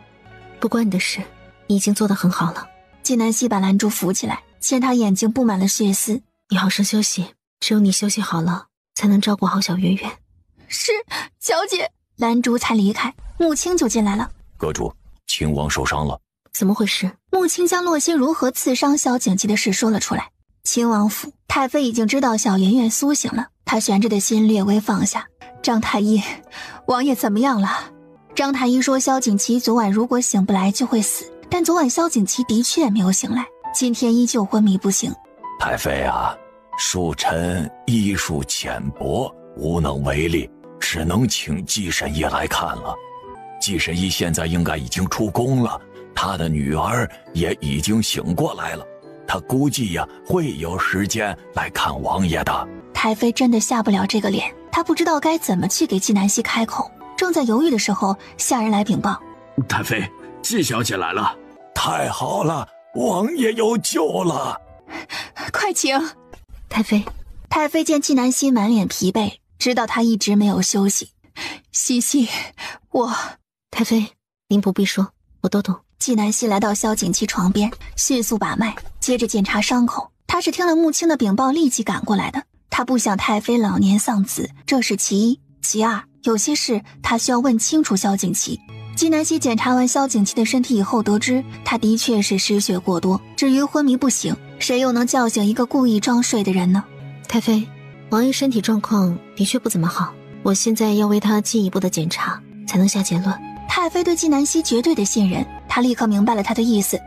Speaker 5: 不关你的事，你已经做得很好了。
Speaker 1: 季南希把兰竹扶起来，见她眼睛布满了血丝。
Speaker 5: 你好生休息，只有你休息好了，才能照顾好小圆圆。
Speaker 12: 是，小姐。
Speaker 1: 兰竹才离开，穆青就进来了。
Speaker 3: 阁主，秦王受伤了。
Speaker 5: 怎么回事？
Speaker 1: 穆青将洛心如何刺伤萧景祺的事说了出来。秦王府，太妃已经知道小圆圆苏醒了，她悬着的心略微放下。张太医，王爷怎么样了？张太医说萧景祺昨晚如果醒不来就会死，但昨晚萧景祺的确没有醒来，今天依旧昏迷不醒。
Speaker 10: 太妃啊，恕臣医术浅薄，无能为力，只能请季神医来看了。季神医现在应该已经出宫了，他的女儿也已经醒过来了，他估计会有时间来看王爷的。
Speaker 1: 太妃真的下不了这个脸，她不知道该怎么去给季南希开口。正在犹豫的时候，下人来禀报：
Speaker 4: 太妃，季小姐来了。
Speaker 10: 太好了，王爷有救了。
Speaker 12: 快请。
Speaker 1: 太妃见季南希满脸疲惫，知道她一直没有休息。
Speaker 12: 西，
Speaker 5: 太妃，您不必说，我都懂。
Speaker 1: 季南希来到萧景祺床边，迅速把脉，接着检查伤口。她是听了穆青的禀报立即赶过来的。她不想太妃老年丧子，这是其一。其二，有些事她需要问清楚萧景祺。季南希检查完萧景祺的身体以后，得知他的确是失血过多。至于昏迷不醒，谁又能叫醒一个故意装睡的人呢？
Speaker 5: 太妃，王爷身体状况的确不怎么好，我现在要为他进一步的检查，才能下结论。
Speaker 1: 太妃对季南希绝对的信任，她立刻明白了他的意思。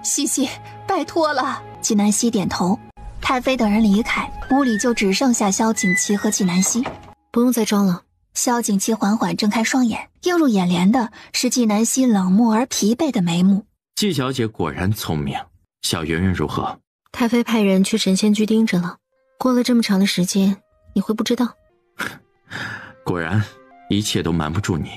Speaker 12: 西，拜托了。
Speaker 1: 季南希点头。太妃等人离开，屋里就只剩下萧景祺和季南希。
Speaker 5: 不用再装了。
Speaker 1: 萧景祺缓缓睁开双眼，映入眼帘的是季南希冷漠而疲惫的眉目。
Speaker 4: 季小姐果然聪明。小圆圆如何？
Speaker 5: 太妃派人去神仙居盯着了，过了这么长的时间，你会不知道？
Speaker 4: 果然，一切都瞒不住你。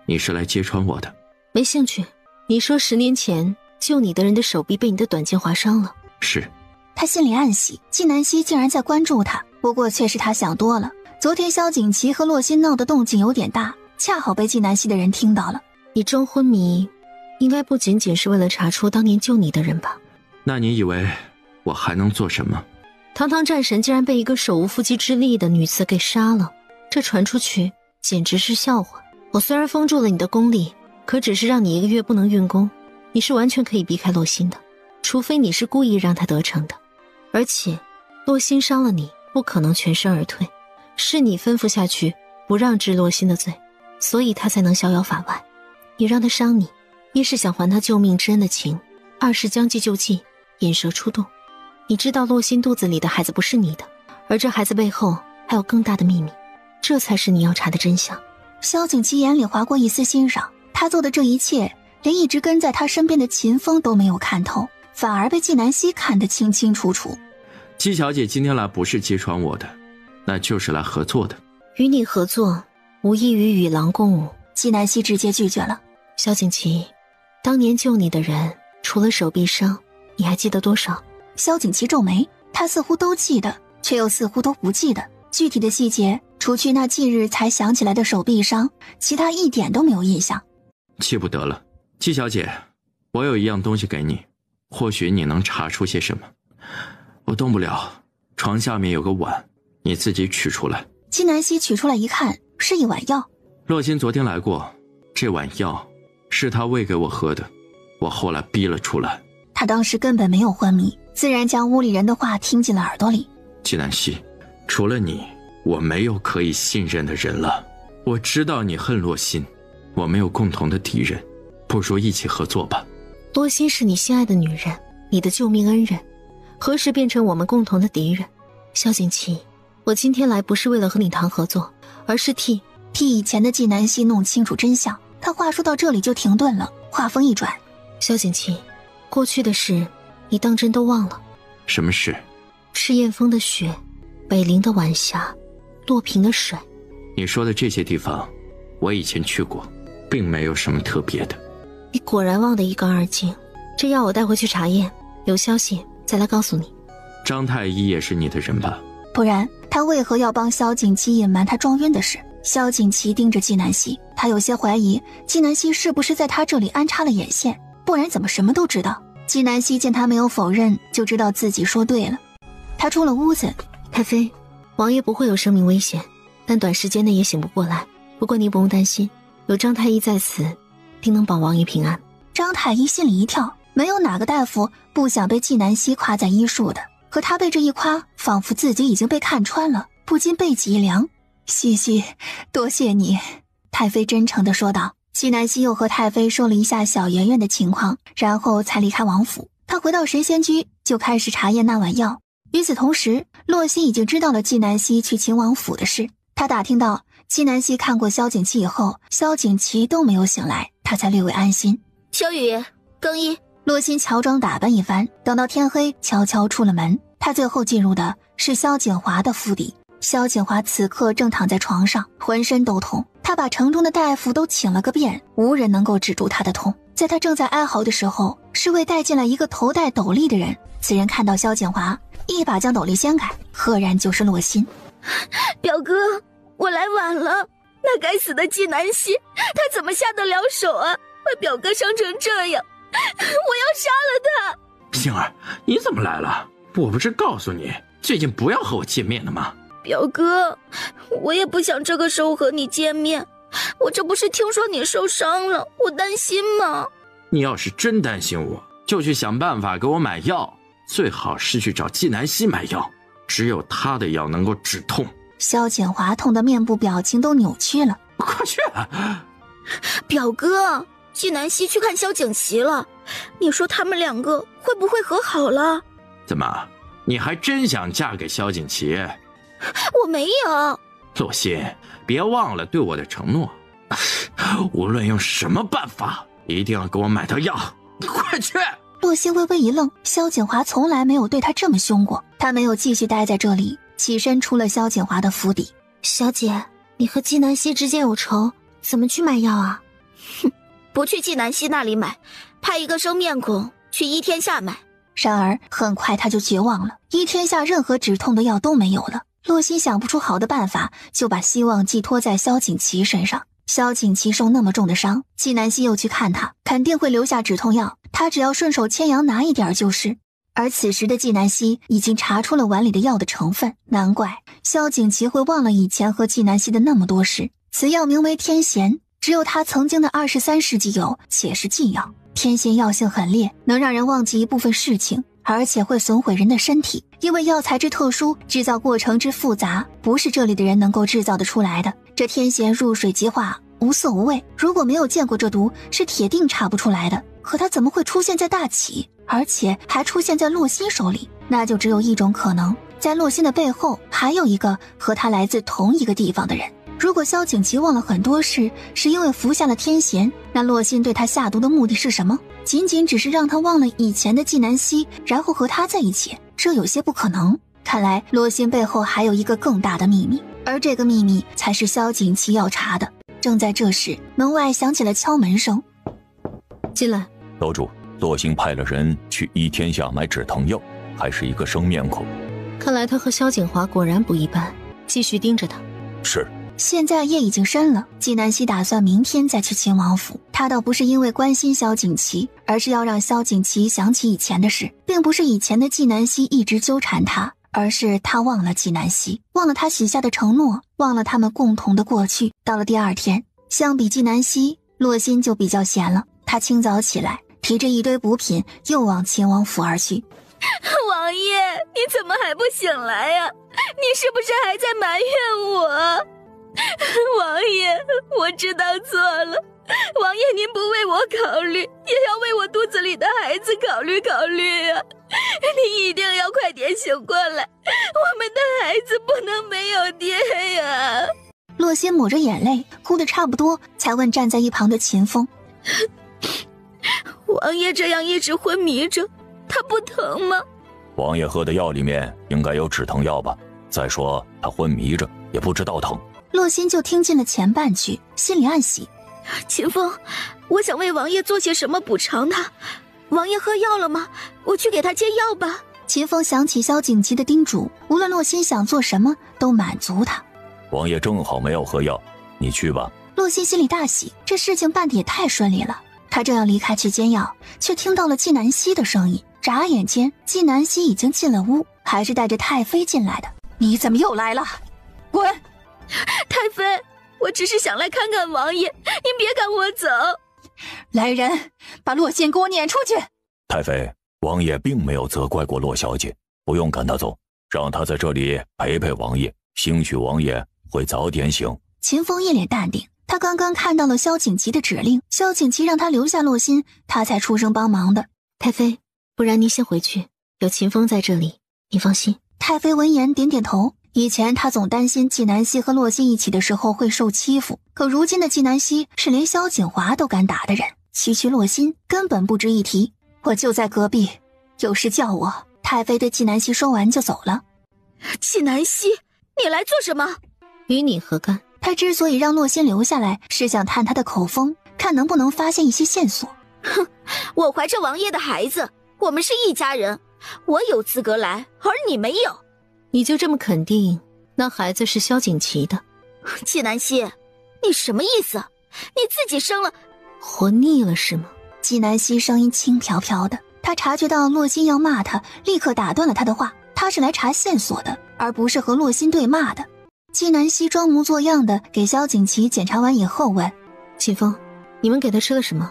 Speaker 4: 你是来揭穿我的？
Speaker 5: 没兴趣。你说10年前救你的人的手臂被你的短剑划伤了。
Speaker 4: 是。
Speaker 1: 他心里暗喜，季南希竟然在关注他，不过却是他想多了。昨天萧景祺和洛心闹的动静有点大，恰好被季南希的人听到了。
Speaker 5: 你装昏迷，应该不仅仅是为了查出当年救你的人吧？
Speaker 4: 那你以为我还能做什么？
Speaker 5: 堂堂战神竟然被一个手无缚鸡之力的女子给杀了，这传出去简直是笑话。我虽然封住了你的功力，可只是让你1个月不能运功，你是完全可以避开洛心的，除非你是故意让他得逞的。而且洛心伤了你，不可能全身而退，是你吩咐下去不让治洛心的罪，所以他才能逍遥法外。你让他伤你，一是想还他救命之恩的情，二是将计就计，引蛇出洞。你知道洛心肚子里的孩子不是你的，而这孩子背后还有更大的秘密，这才是你要查的真相。
Speaker 1: 萧景祺眼里划过一丝欣赏，他做的这一切连一直跟在他身边的秦风都没有看透，反而被季南希看得清清楚楚。
Speaker 4: 季小姐今天来不是揭穿我的，那就是来合作的。
Speaker 5: 与你合作无异于与狼共舞。
Speaker 1: 季南希直接拒绝了。
Speaker 5: 萧景祺，当年救你的人除了手臂伤，你还记得多少？
Speaker 1: 萧景祺皱眉，他似乎都记得，却又似乎都不记得具体的细节，除去那近日才想起来的手臂伤，其他一点都没有印象。
Speaker 4: 气不得了。季小姐，我有一样东西给你，或许你能查出些什么。我动不了，床下面有个碗，你自己取出来。
Speaker 1: 季南希取出来一看，是一碗药。
Speaker 4: 洛心昨天来过，这碗药是他喂给我喝的，我后来逼了出来。
Speaker 1: 他当时根本没有昏迷，自然将屋里人的话听进了耳朵里。
Speaker 4: 季南希，除了你，我没有可以信任的人了。我知道你恨洛心，我没有共同的敌人，不如一起合作吧。
Speaker 5: 洛心是你心爱的女人，你的救命恩人，何时变成我们共同的敌人？萧景祺，我今天来不是为了和你谈合作，而是替以前的季南希弄清楚真相。
Speaker 1: 他话说到这里就停顿了，话锋一转：“
Speaker 5: 萧景琦，过去的事你当真都忘了？
Speaker 4: 什么事？
Speaker 5: 赤焰峰的雪，北陵的晚霞，洛平的水。
Speaker 4: 你说的这些地方，我以前去过，并没有什么特别的。
Speaker 5: 你果然忘得一干二净。这药我带回去查验，有消息再来告诉你。
Speaker 4: 张太医也是你的人吧？
Speaker 1: 不然他为何要帮萧景琦隐瞒他撞晕的事？”萧景琦盯着纪南希，他有些怀疑纪南希是不是在他这里安插了眼线，不然怎么什么都知道？纪南希见他没有否认，就知道自己说对了。他出了屋子：“
Speaker 5: 太妃，王爷不会有生命危险，但短时间内也醒不过来。不过你不用担心，有张太医在此，定能保王爷平安。”
Speaker 1: 张太医心里一跳，没有哪个大夫不想被纪南希夸赞医术的，可他被这一夸，仿佛自己已经被看穿了，不禁背脊一凉。西西，多谢你。”太妃真诚地说道。纪南希又和太妃说了一下小圆圆的情况，然后才离开王府。他回到神仙居，就开始查验那碗药。与此同时，洛心已经知道了纪南希去秦王府的事。他打听到纪南希看过萧景琦以后，萧景琦都没有醒来，他才略微安心。
Speaker 7: 小雨，更衣。
Speaker 1: 洛心乔装打扮一番，等到天黑，悄悄出了门。他最后进入的是萧景华的府邸。萧景华此刻正躺在床上，浑身都痛。他把城中的大夫都请了个遍，无人能够止住他的痛。在他正在哀嚎的时候，侍卫带进来一个头戴斗笠的人。此人看到萧景华，一把将斗笠掀开，赫然就是洛心。
Speaker 7: 表哥，我来晚了。那该死的纪南希，他怎么下得了手啊？把表哥伤成这样，我要杀了他！
Speaker 4: 星儿，你怎么来了？我不是告诉你最近不要和我见面的吗？
Speaker 7: 表哥，我也不想这个时候和你见面。我这不是听说你受伤了，我担心吗？
Speaker 4: 你要是真担心我，就去想办法给我买药，最好是去找纪南希买药，只有他的药能够止痛。
Speaker 1: 萧景华痛得面部表情都扭曲了。
Speaker 4: 快去！
Speaker 7: 表哥，纪南希去看萧景琦了，你说他们两个会不会和好了？
Speaker 4: 怎么，你还真想嫁给萧景琦？
Speaker 7: 我没有。
Speaker 4: 洛心，别忘了对我的承诺，无论用什么办法，一定要给我买到药。快去！
Speaker 1: 洛心微微一愣，萧景华从来没有对他这么凶过。他没有继续待在这里，起身出了萧景华的府邸。
Speaker 5: 小姐，你和纪南希之间有仇，怎么去买药啊？
Speaker 7: 哼，不去纪南希那里买，派一个生面孔去依天下买。
Speaker 1: 然而很快他就绝望了，依天下任何止痛的药都没有了。洛心想不出好的办法，就把希望寄托在萧景琦身上。萧景琦受那么重的伤，纪南希又去看他，肯定会留下止痛药，他只要顺手牵羊拿一点就是。而此时的纪南希已经查出了碗里的药的成分，难怪萧景琦会忘了以前和纪南希的那么多事。此药名为天贤，只有他曾经的23世纪有，且是禁药。天贤药性很烈，能让人忘记一部分事情，而且会损毁人的身体。因为药材之特殊，制造过程之复杂，不是这里的人能够制造得出来的。这天贤入水即化，无色无味，如果没有见过这毒，是铁定查不出来的。可它怎么会出现在大启，而且还出现在洛心手里？那就只有一种可能，在洛心的背后还有一个和他来自同一个地方的人。如果萧景琦忘了很多事，是因为服下了天贤，那洛心对他下毒的目的是什么？仅仅只是让他忘了以前的纪南希，然后和他在一起？这有些不可能。看来洛心背后还有一个更大的秘密，而这个秘密才是萧景琦要查的。正在这时，门外响起了敲门声。
Speaker 5: 进来。
Speaker 3: 楼主，洛心派了人去依天下买止疼药，还是一个生面孔。
Speaker 5: 看来他和萧景华果然不一般，继续盯着他。
Speaker 3: 是。
Speaker 1: 现在夜已经深了，纪南希打算明天再去秦王府。他倒不是因为关心萧景琦，而是要让萧景琦想起以前的事，并不是以前的纪南希一直纠缠他，而是他忘了纪南希，忘了他许下的承诺，忘了他们共同的过去。到了第二天，相比纪南希，洛心就比较闲了。他清早起来，提着一堆补品，又往秦王府而去。
Speaker 7: 王爷，你怎么还不醒来呀？你是不是还在埋怨我？王爷，我知道错了。王爷，您不为我考虑，也要为我肚子里的孩子考虑考虑啊！你一定要快点醒过来，我们的孩子不能没有爹呀！
Speaker 1: 洛心抹着眼泪，哭得差不多，才问站在一旁的秦风：“
Speaker 7: 王爷这样一直昏迷着，他不疼吗？”
Speaker 3: 王爷喝的药里面应该有止疼药吧？再说他昏迷着，也不知道疼。
Speaker 1: 洛心就听进了前半句，心里暗喜。
Speaker 7: 秦风，我想为王爷做些什么补偿他。王爷喝药了吗？我去给他接药吧。
Speaker 1: 秦风想起萧景祺的叮嘱，无论洛心想做什么，都满足他。
Speaker 3: 王爷正好没有喝药，你去吧。
Speaker 1: 洛心心里大喜，这事情办得也太顺利了。他正要离开去煎药，却听到了纪南希的声音。眨眼间，纪南希已经进了屋，还是带着太妃进来的。
Speaker 12: 你怎么又来了？滚！
Speaker 7: 太妃，我只是想来看看王爷，您别赶我走。
Speaker 12: 来人，把洛心给我撵出去！
Speaker 3: 太妃，王爷并没有责怪过洛小姐，不用赶她走，让她在这里陪陪王爷，兴许王爷会早点醒。
Speaker 1: 秦风一脸淡定，他刚刚看到了萧景祺的指令，萧景祺让他留下洛心，他才出声帮忙的。
Speaker 5: 太妃，不然您先回去，有秦风在这里，你放心。
Speaker 1: 太妃闻言点点头。以前他总担心纪南希和洛心一起的时候会受欺负，可如今的纪南希是连萧景华都敢打的人，区区洛心根本不值一提。我就在隔壁，有事叫我。太妃对纪南希说完就走了。
Speaker 7: 纪南希，你来做什么？
Speaker 5: 与你何干？
Speaker 1: 他之所以让洛心留下来，是想探他的口风，看能不能发现一些线索。
Speaker 7: 哼，我怀着王爷的孩子，我们是一家人，我有资格来，而你没有。
Speaker 5: 你就这么肯定那孩子是萧景祺的？
Speaker 7: 纪南希，你什么意思？你自己生了，
Speaker 5: 活腻了是吗？
Speaker 1: 纪南希声音轻飘飘的，他察觉到洛心要骂他，立刻打断了他的话。他是来查线索的，而不是和洛心对骂的。纪南希装模作样的给萧景祺检查完以后问：
Speaker 5: 秦风，你们给他吃了什么？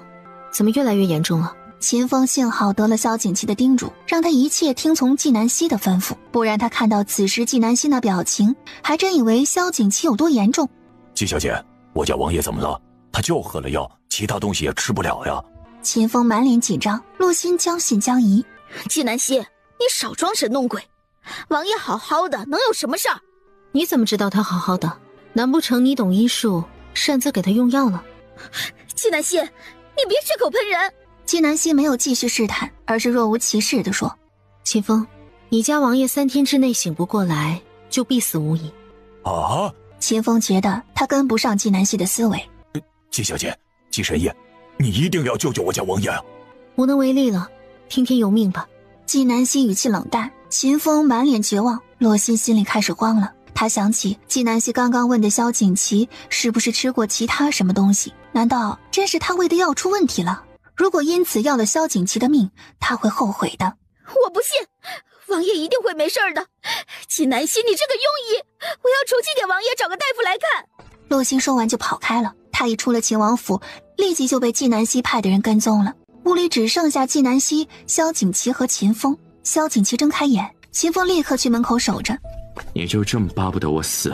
Speaker 5: 怎么越来越严重了？
Speaker 1: 秦风幸好得了萧景祺的叮嘱，让他一切听从纪南希的吩咐，不然他看到此时纪南希那表情，还真以为萧景祺有多严重。
Speaker 3: 纪小姐，我家王爷怎么了？他就喝了药，其他东西也吃不了呀。
Speaker 1: 秦风满脸紧张，洛心将信将疑。
Speaker 7: 纪南希，你少装神弄鬼，王爷好好的，能有什么事儿？
Speaker 5: 你怎么知道他好好的？难不成你懂医术，擅自给他用药了？
Speaker 7: 纪南希，你别血口喷人！
Speaker 1: 纪南希没有继续试探，而是若无其事地说：
Speaker 5: 秦风，你家王爷3天之内醒不过来，就必死无疑。
Speaker 3: 啊！
Speaker 1: 秦风觉得他跟不上纪南希的思维。
Speaker 3: 纪小姐，纪神医，你一定要救救我家王爷啊！
Speaker 5: 无能为力了，听天由命吧。
Speaker 1: 纪南希语气冷淡，秦风满脸绝望。洛心心里开始慌了，他想起纪南希刚刚问的萧景祺是不是吃过其他什么东西，难道真是他喂的药出问题了？如果因此要了萧景祺的命，他会后悔的。
Speaker 7: 我不信，王爷一定会没事的。纪南希，你这个庸医，我要出去给王爷找个大夫来看。
Speaker 1: 洛心说完就跑开了。他一出了秦王府，立即就被纪南希派的人跟踪了。屋里只剩下纪南希、萧景祺和秦风。萧景祺睁开眼，秦风立刻去门口守着。
Speaker 4: 你就这么巴不得我死？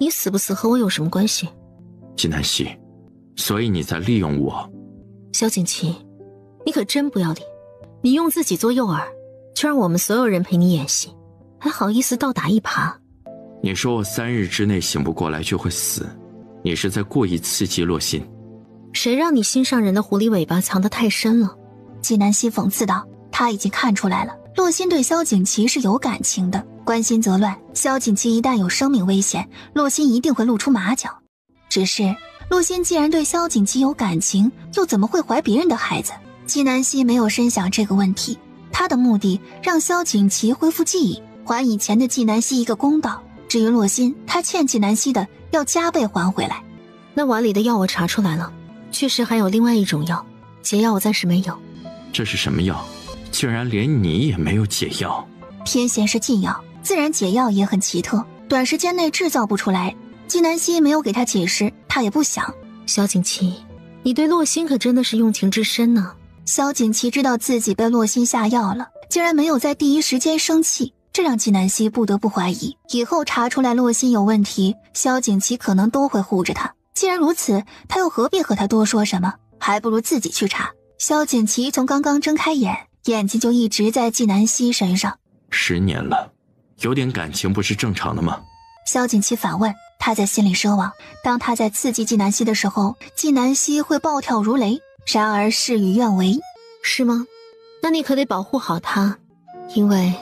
Speaker 5: 你死不死和我有什么关系？
Speaker 4: 纪南希，所以你在利用我。
Speaker 5: 萧景祺，你可真不要脸！你用自己做诱饵，就让我们所有人陪你演戏，还好意思倒打一耙？
Speaker 4: 你说我3日之内醒不过来就会死，你是在故意刺激洛心。
Speaker 5: 谁让你心上人的狐狸尾巴藏得太深了？
Speaker 1: 纪南希讽刺道。他已经看出来了，洛心对萧景祺是有感情的，关心则乱。萧景祺一旦有生命危险，洛心一定会露出马脚。只是洛心既然对萧景祺有感情，又怎么会怀别人的孩子？纪南希没有深想这个问题，他的目的让萧景祺恢复记忆，还以前的纪南希一个公道。至于洛心，他欠纪南希的要加倍还回来。
Speaker 5: 那碗里的药我查出来了，确实还有另外一种药，解药我暂时没有。
Speaker 4: 这是什么药？竟然连你也没有解药。
Speaker 1: 天仙是禁药，自然解药也很奇特，短时间内制造不出来。纪南希没有给他解释，他也不想。
Speaker 5: 萧景祺，你对洛心可真的是用情至深呢。
Speaker 1: 萧景祺知道自己被洛心下药了，竟然没有在第一时间生气，这让纪南希不得不怀疑，以后查出来洛心有问题，萧景祺可能都会护着他。既然如此，他又何必和他多说什么？还不如自己去查。萧景祺从刚刚睁开眼，眼睛就一直在纪南希身上。
Speaker 4: 10年了，有点感情不是正常的吗？
Speaker 1: 萧景祺反问。他在心里奢望，当他在刺激纪南希的时候，纪南希会暴跳如雷。然而事与愿违。
Speaker 5: 是吗？那你可得保护好他，因为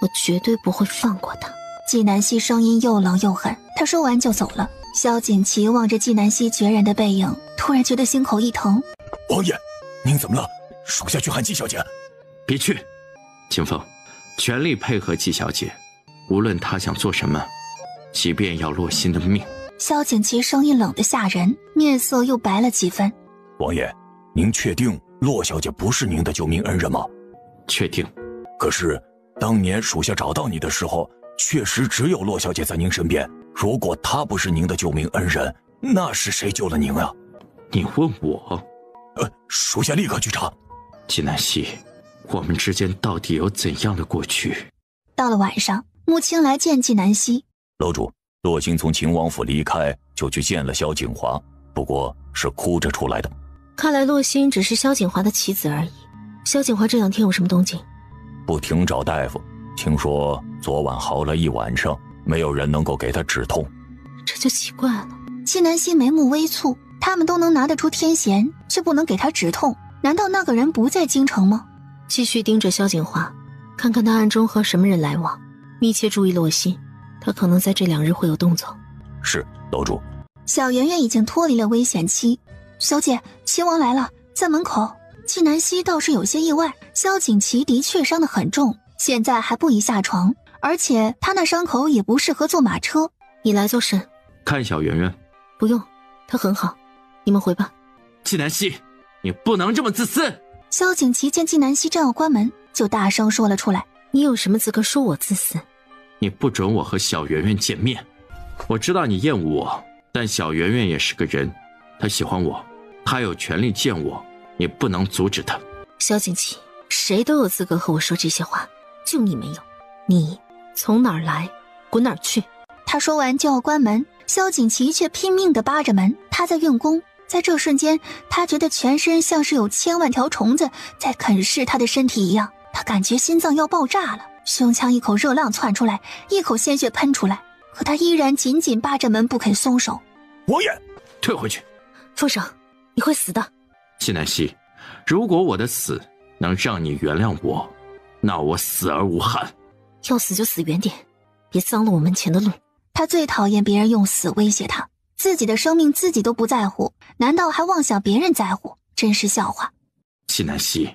Speaker 5: 我绝对不会放过他。
Speaker 1: 纪南希声音又冷又狠，他说完就走了。萧景琦望着纪南希决然的背影，突然觉得心口一疼。
Speaker 10: 王爷，您怎么了？属下去喊纪小姐。
Speaker 4: 别去，清风，全力配合纪小姐，无论她想做什么，即便要洛心的命。
Speaker 1: 萧景琦声音冷得吓人，面色又白了几分。
Speaker 10: 王爷，您确定洛小姐不是您的救命恩人吗？
Speaker 4: 确定。
Speaker 10: 可是当年属下找到你的时候，确实只有洛小姐在您身边。如果她不是您的救命恩人，那是谁救了您啊？
Speaker 4: 你问我？
Speaker 10: 属下立刻去查。
Speaker 4: 纪南希，我们之间到底有怎样的过去？
Speaker 1: 到了晚上，穆青来见纪南希。
Speaker 3: 楼主，洛星从秦王府离开，就去见了萧景华，不过是哭着出来的。
Speaker 5: 看来洛星只是萧景华的棋子而已。萧景华这两天有什么动静？
Speaker 3: 不停找大夫，听说昨晚嚎了一晚上，没有人能够给他止痛。
Speaker 5: 这就奇怪了。
Speaker 1: 纪南希眉目微蹙，他们都能拿得出天弦，却不能给他止痛，难道那个人不在京城吗？
Speaker 5: 继续盯着萧景华，看看他暗中和什么人来往，密切注意洛心，他可能在这2日会有动作。
Speaker 3: 是，楼主。
Speaker 1: 小圆圆已经脱离了危险期。小姐，秦王来了，在门口。纪南希倒是有些意外，萧景琦的确伤得很重，现在还不宜下床，而且他那伤口也不适合坐马车。
Speaker 5: 你来做甚？
Speaker 4: 看小圆圆。
Speaker 5: 不用，他很好，你们回吧。
Speaker 4: 纪南希，你不能这么自私。
Speaker 1: 萧景琦见纪南希正要关门，就大声说了出来。
Speaker 5: 你有什么资格说我自私？
Speaker 4: 你不准我和小圆圆见面。我知道你厌恶我，但小圆圆也是个人，她喜欢我，她有权利见我，你不能阻止她。
Speaker 5: 萧景琦，谁都有资格和我说这些话，就你没有。你从哪儿来，滚哪儿去。
Speaker 1: 他说完就要关门，萧景琦却拼命地扒着门。他在运功，在这瞬间，他觉得全身像是有千万条虫子在啃噬他的身体一样。他感觉心脏要爆炸了，胸腔一口热浪窜出来，一口鲜血喷出来，可他依然紧紧扒着门不肯松手。
Speaker 10: 王爷，
Speaker 4: 退回去。
Speaker 5: 凤绳，你会死的。
Speaker 4: 纪南希，如果我的死能让你原谅我，那我死而无憾。
Speaker 5: 要死就死远点，别脏了我门前的路。
Speaker 1: 他最讨厌别人用死威胁他，自己的生命自己都不在乎，难道还妄想别人在乎？真是笑话。
Speaker 4: 纪南希，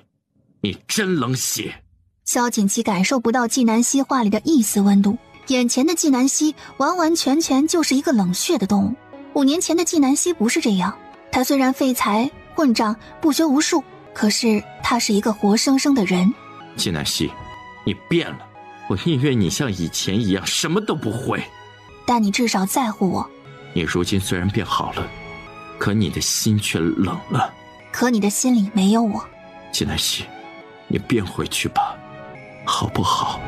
Speaker 4: 你真冷血。
Speaker 1: 萧景琦感受不到纪南希话里的一丝温度，眼前的纪南希完完全全就是一个冷血的动物。5年前的纪南希不是这样，他虽然废材混账不学无术，可是他是一个活生生的人。
Speaker 4: 纪南希，你变了，我宁愿你像以前一样什么都不会，
Speaker 1: 但你至少在乎我。
Speaker 4: 你如今虽然变好了，可你的心却冷了。
Speaker 1: 可你的心里没有我。
Speaker 4: 纪南希，你变回去吧，好不好？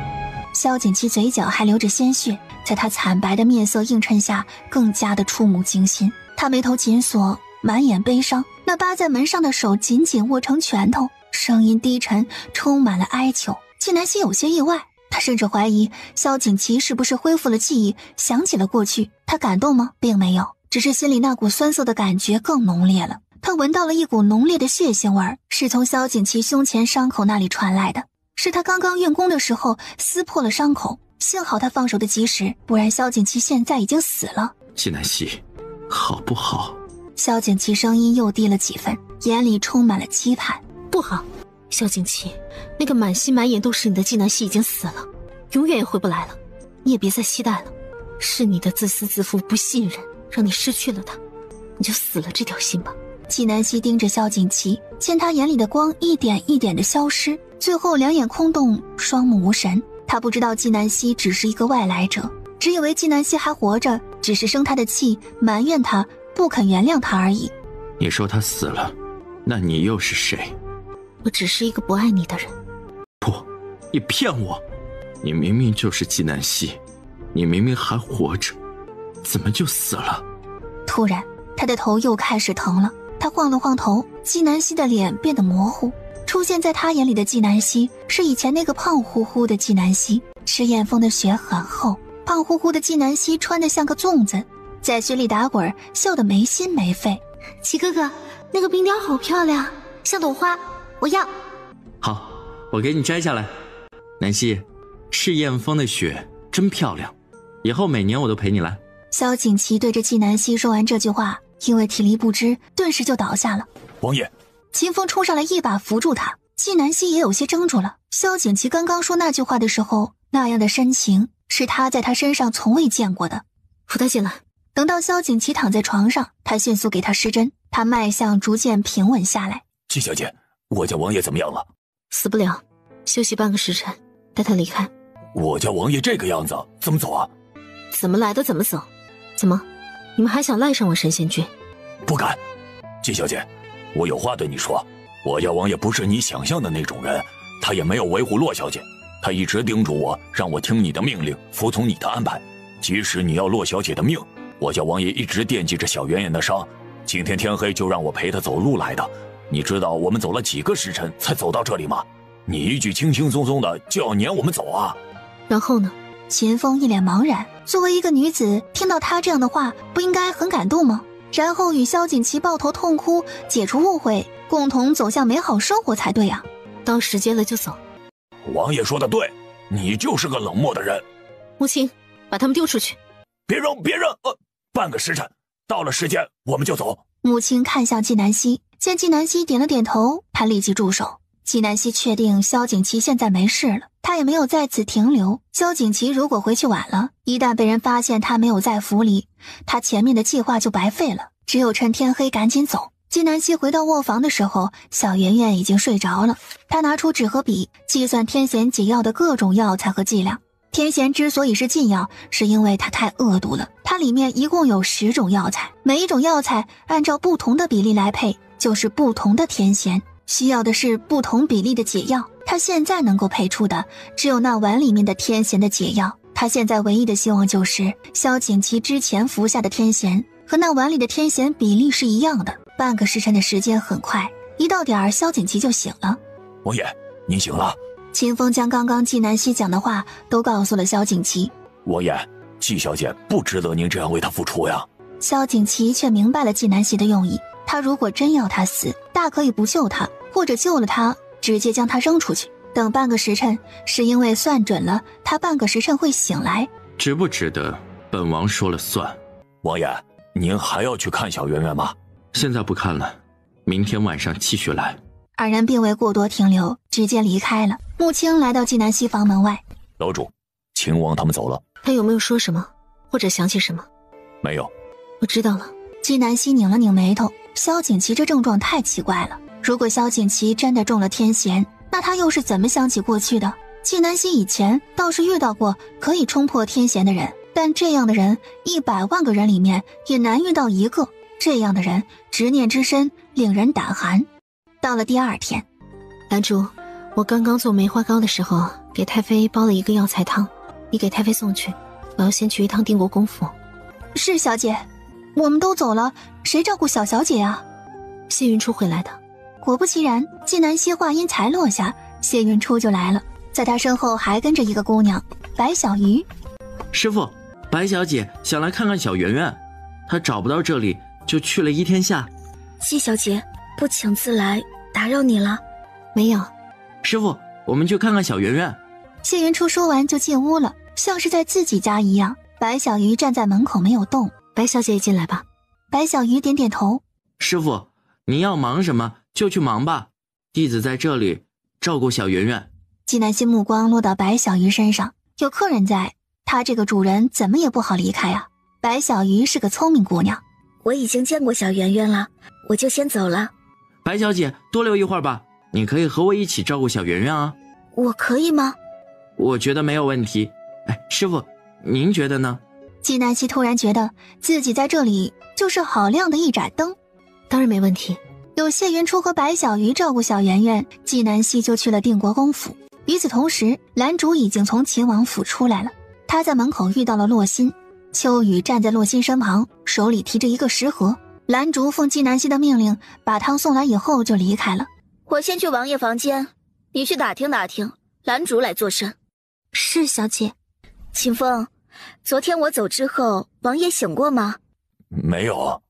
Speaker 1: 萧景琦嘴角还流着鲜血，在他惨白的面色映衬下更加的触目惊心。他眉头紧锁，满眼悲伤，那扒在门上的手紧紧握成拳头，声音低沉，充满了哀求。纪南希有些意外，他甚至怀疑萧景琦是不是恢复了记忆，想起了过去。他感动吗？并没有，只是心里那股酸涩的感觉更浓烈了。他闻到了一股浓烈的血腥味，是从萧景琦胸前伤口那里传来的，是他刚刚运功的时候撕破了伤口。幸好他放手的及时，不然萧景琦现在已经死了。
Speaker 4: 纪南希，好不好？
Speaker 1: 萧景琦声音又低了几分，眼里充满了期盼。
Speaker 5: 不好，萧景琦，那个满心满眼都是你的纪南希已经死了，永远也回不来了。你也别再期待了，是你的自私自负不信任让你失去了他，你就死了这条心吧。
Speaker 1: 纪南希盯着萧景琦，见他眼里的光一点一点的消失，最后两眼空洞，双目无神。他不知道纪南希只是一个外来者，只以为纪南希还活着，只是生他的气，埋怨他，不肯原谅他而已。
Speaker 4: 你说他死了，那你又是谁？
Speaker 5: 我只是一个不爱你的人。
Speaker 4: 不，你骗我！你明明就是纪南希，你明明还活着，怎么就死了？
Speaker 1: 突然，他的头又开始疼了。他晃了晃头，纪南希的脸变得模糊。出现在他眼里的纪南希是以前那个胖乎乎的纪南希，赤焰峰的血很厚，胖乎乎的纪南希穿得像个粽子，身上的伤口也在雪里打滚，笑得没心没肺。
Speaker 12: 齐哥哥，那个冰雕好漂亮，像朵花，我要。
Speaker 4: 好，我给你摘下来。南希，是燕峰的雪真漂亮，以后每年我都陪你来。
Speaker 1: 萧景琦对着纪南希说完这句话，因为体力不支，顿时就倒下了。
Speaker 10: 王爷，
Speaker 1: 秦风冲上来一把扶住他，纪南希也有些怔住了。萧景琦刚刚说那句话的时候，那样的深情是他在他身上从未见过的。
Speaker 5: 扶他进来。
Speaker 1: 等到萧景琦躺在床上，他迅速给他施针，他脉象逐渐平稳下来。
Speaker 10: 季小姐，我家王爷怎么样了？
Speaker 5: 死不了，休息半个时辰，带他离开。
Speaker 10: 我家王爷这个样子，怎么走啊？
Speaker 5: 怎么来的怎么走？怎么，你们还想赖上我神仙君？
Speaker 10: 不敢。季小姐，我有话对你说，我家王爷不是你想象的那种人，他也没有维护洛小姐，他一直叮嘱我，让我听你的命令，服从你的安排。即使你要洛小姐的命，我家王爷一直惦记着小圆圆的伤，今天天黑就让我陪她走路来的。你知道我们走了几个时辰才走到这里吗？你一句轻轻松松的就要撵我们走啊？
Speaker 5: 然后呢？
Speaker 1: 秦风一脸茫然，作为一个女子，听到他这样的话，不应该很感动吗？然后与萧景琦抱头痛哭，解除误会，共同走向美好生活才对啊。
Speaker 5: 到时间了就走。
Speaker 10: 王爷说的对，你就是个冷漠的人。
Speaker 5: 母亲，把他们丢出去。
Speaker 10: 别扔，别扔！半个时辰，到了时间我们就走。
Speaker 1: 母亲看向纪南希，见纪南希点了点头，他立即住手。纪南希确定萧景琦现在没事了，他也没有在此停留。萧景琦如果回去晚了，一旦被人发现他没有在府里，他前面的计划就白费了。只有趁天黑赶紧走。纪南希回到卧房的时候，小圆圆已经睡着了。他拿出纸和笔，计算天贤解药的各种药材和剂量。天贤之所以是禁药，是因为它太恶毒了。它里面一共有10种药材，每一种药材按照不同的比例来配，就是不同的天贤。需要的是不同比例的解药，他现在能够配出的只有那碗里面的天贤的解药。他现在唯一的希望就是萧景琦之前服下的天贤和那碗里的天贤比例是一样的。半个时辰的时间很快，一到点儿，萧景琦就醒了。
Speaker 10: 王爷，您醒了。
Speaker 1: 秦风将刚刚纪南希讲的话都告诉了萧景琦。
Speaker 10: 王爷，季小姐不值得您这样为她付出呀。
Speaker 1: 萧景琦却明白了纪南希的用意，他如果真要他死，大可以不救他，或者救了他，直接将他扔出去。等半个时辰，是因为算准了他半个时辰会醒来。
Speaker 4: 值不值得，本王说了算。
Speaker 10: 王爷，您还要去看小圆圆吗？
Speaker 4: 现在不看了，明天晚上继续来。
Speaker 1: 二人并未过多停留，直接离开了。穆青来到纪南希房门外。
Speaker 10: 楼主，秦王他们走了。
Speaker 5: 他有没有说什么，或者想起什么？
Speaker 10: 没有。
Speaker 5: 我知道了。
Speaker 1: 纪南希拧了拧眉头，萧景琦这症状太奇怪了。如果萧景琦真的中了天贤，那他又是怎么想起过去的？纪南希以前倒是遇到过可以冲破天贤的人，但这样的人100万个人里面也难遇到一个。这样的人执念之深，令人胆寒。到了第二天，
Speaker 5: 兰珠，我刚刚做梅花糕的时候，给太妃煲了一个药材汤，你给太妃送去。我要先去一趟定国公府。
Speaker 1: 是小姐。我们都走了，谁照顾小小姐啊？
Speaker 5: 谢云初会来的。
Speaker 1: 果不其然，纪南希话音才落下，谢云初就来了，在他身后还跟着一个姑娘，白小鱼。
Speaker 4: 师父，白小姐想来看看小圆圆，她找不到这里，就去了一天下。
Speaker 7: 季小姐，不请自来，打扰你了。
Speaker 5: 没有。
Speaker 4: 师父，我们去看看小圆圆。
Speaker 1: 谢云初说完就进屋了，像是在自己家一样。白小鱼站在门口没有动。
Speaker 5: 白小姐也进来吧。
Speaker 1: 白小鱼点点头。
Speaker 4: 师父，您要忙什么就去忙吧，弟子在这里照顾小圆圆。
Speaker 1: 纪南希目光落到白小鱼身上，有客人在，他这个主人怎么也不好离开啊。白小鱼是个聪明姑娘。
Speaker 7: 我已经见过小圆圆了，我就先走了。
Speaker 4: 白小姐，多留一会儿吧，你可以和我一起照顾小圆圆啊。
Speaker 7: 我可以吗？
Speaker 4: 我觉得没有问题。哎，师父，您觉得呢？
Speaker 1: 纪南希突然觉得自己在这里就是好亮的一盏灯。
Speaker 5: 当然没问题。
Speaker 1: 有谢云初和白小鱼照顾小圆圆，纪南希就去了定国公府。与此同时，兰竹已经从秦王府出来了。他在门口遇到了洛心，秋雨站在洛心身旁，手里提着一个食盒。兰竹奉纪南希的命令把汤送来以后就离开了。
Speaker 7: 我先去王爷房间，你去打听打听，兰竹来做甚。
Speaker 1: 是小姐。
Speaker 7: 秦风，昨天我走之后，王爷醒过吗？
Speaker 3: 没有。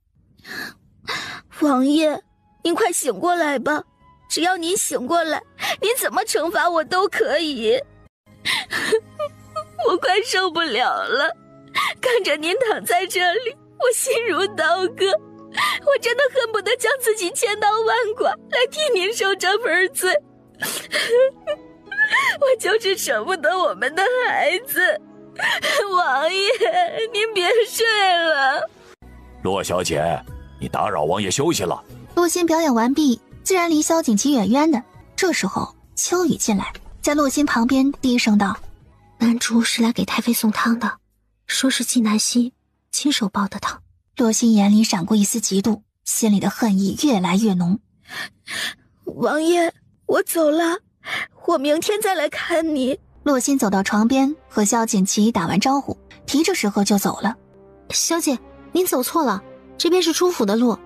Speaker 7: 王爷，您快醒过来吧！只要您醒过来，您怎么惩罚我都可以。我快受不了了，看着您躺在这里，我心如刀割，我真的恨不得将自己千刀万剐来替您受这份罪。我就是舍不得我们的孩子。王爷，您别睡了。
Speaker 3: 洛小姐，你打扰王爷休息了。
Speaker 1: 洛心表演完毕，自然离萧景琦远远的。这时候秋雨进来，在洛心旁边低声道：
Speaker 5: 南竹是来给太妃送汤的，说是纪南希亲手煲的汤。
Speaker 1: 洛心眼里闪过一丝嫉妒，心里的恨意越来越浓。
Speaker 7: 王爷，我走了，我明天再来看你。
Speaker 1: 洛心走到床边，和萧景琦打完招呼，提着食盒就走了。
Speaker 5: 小姐，您走错了，这边是出府的路。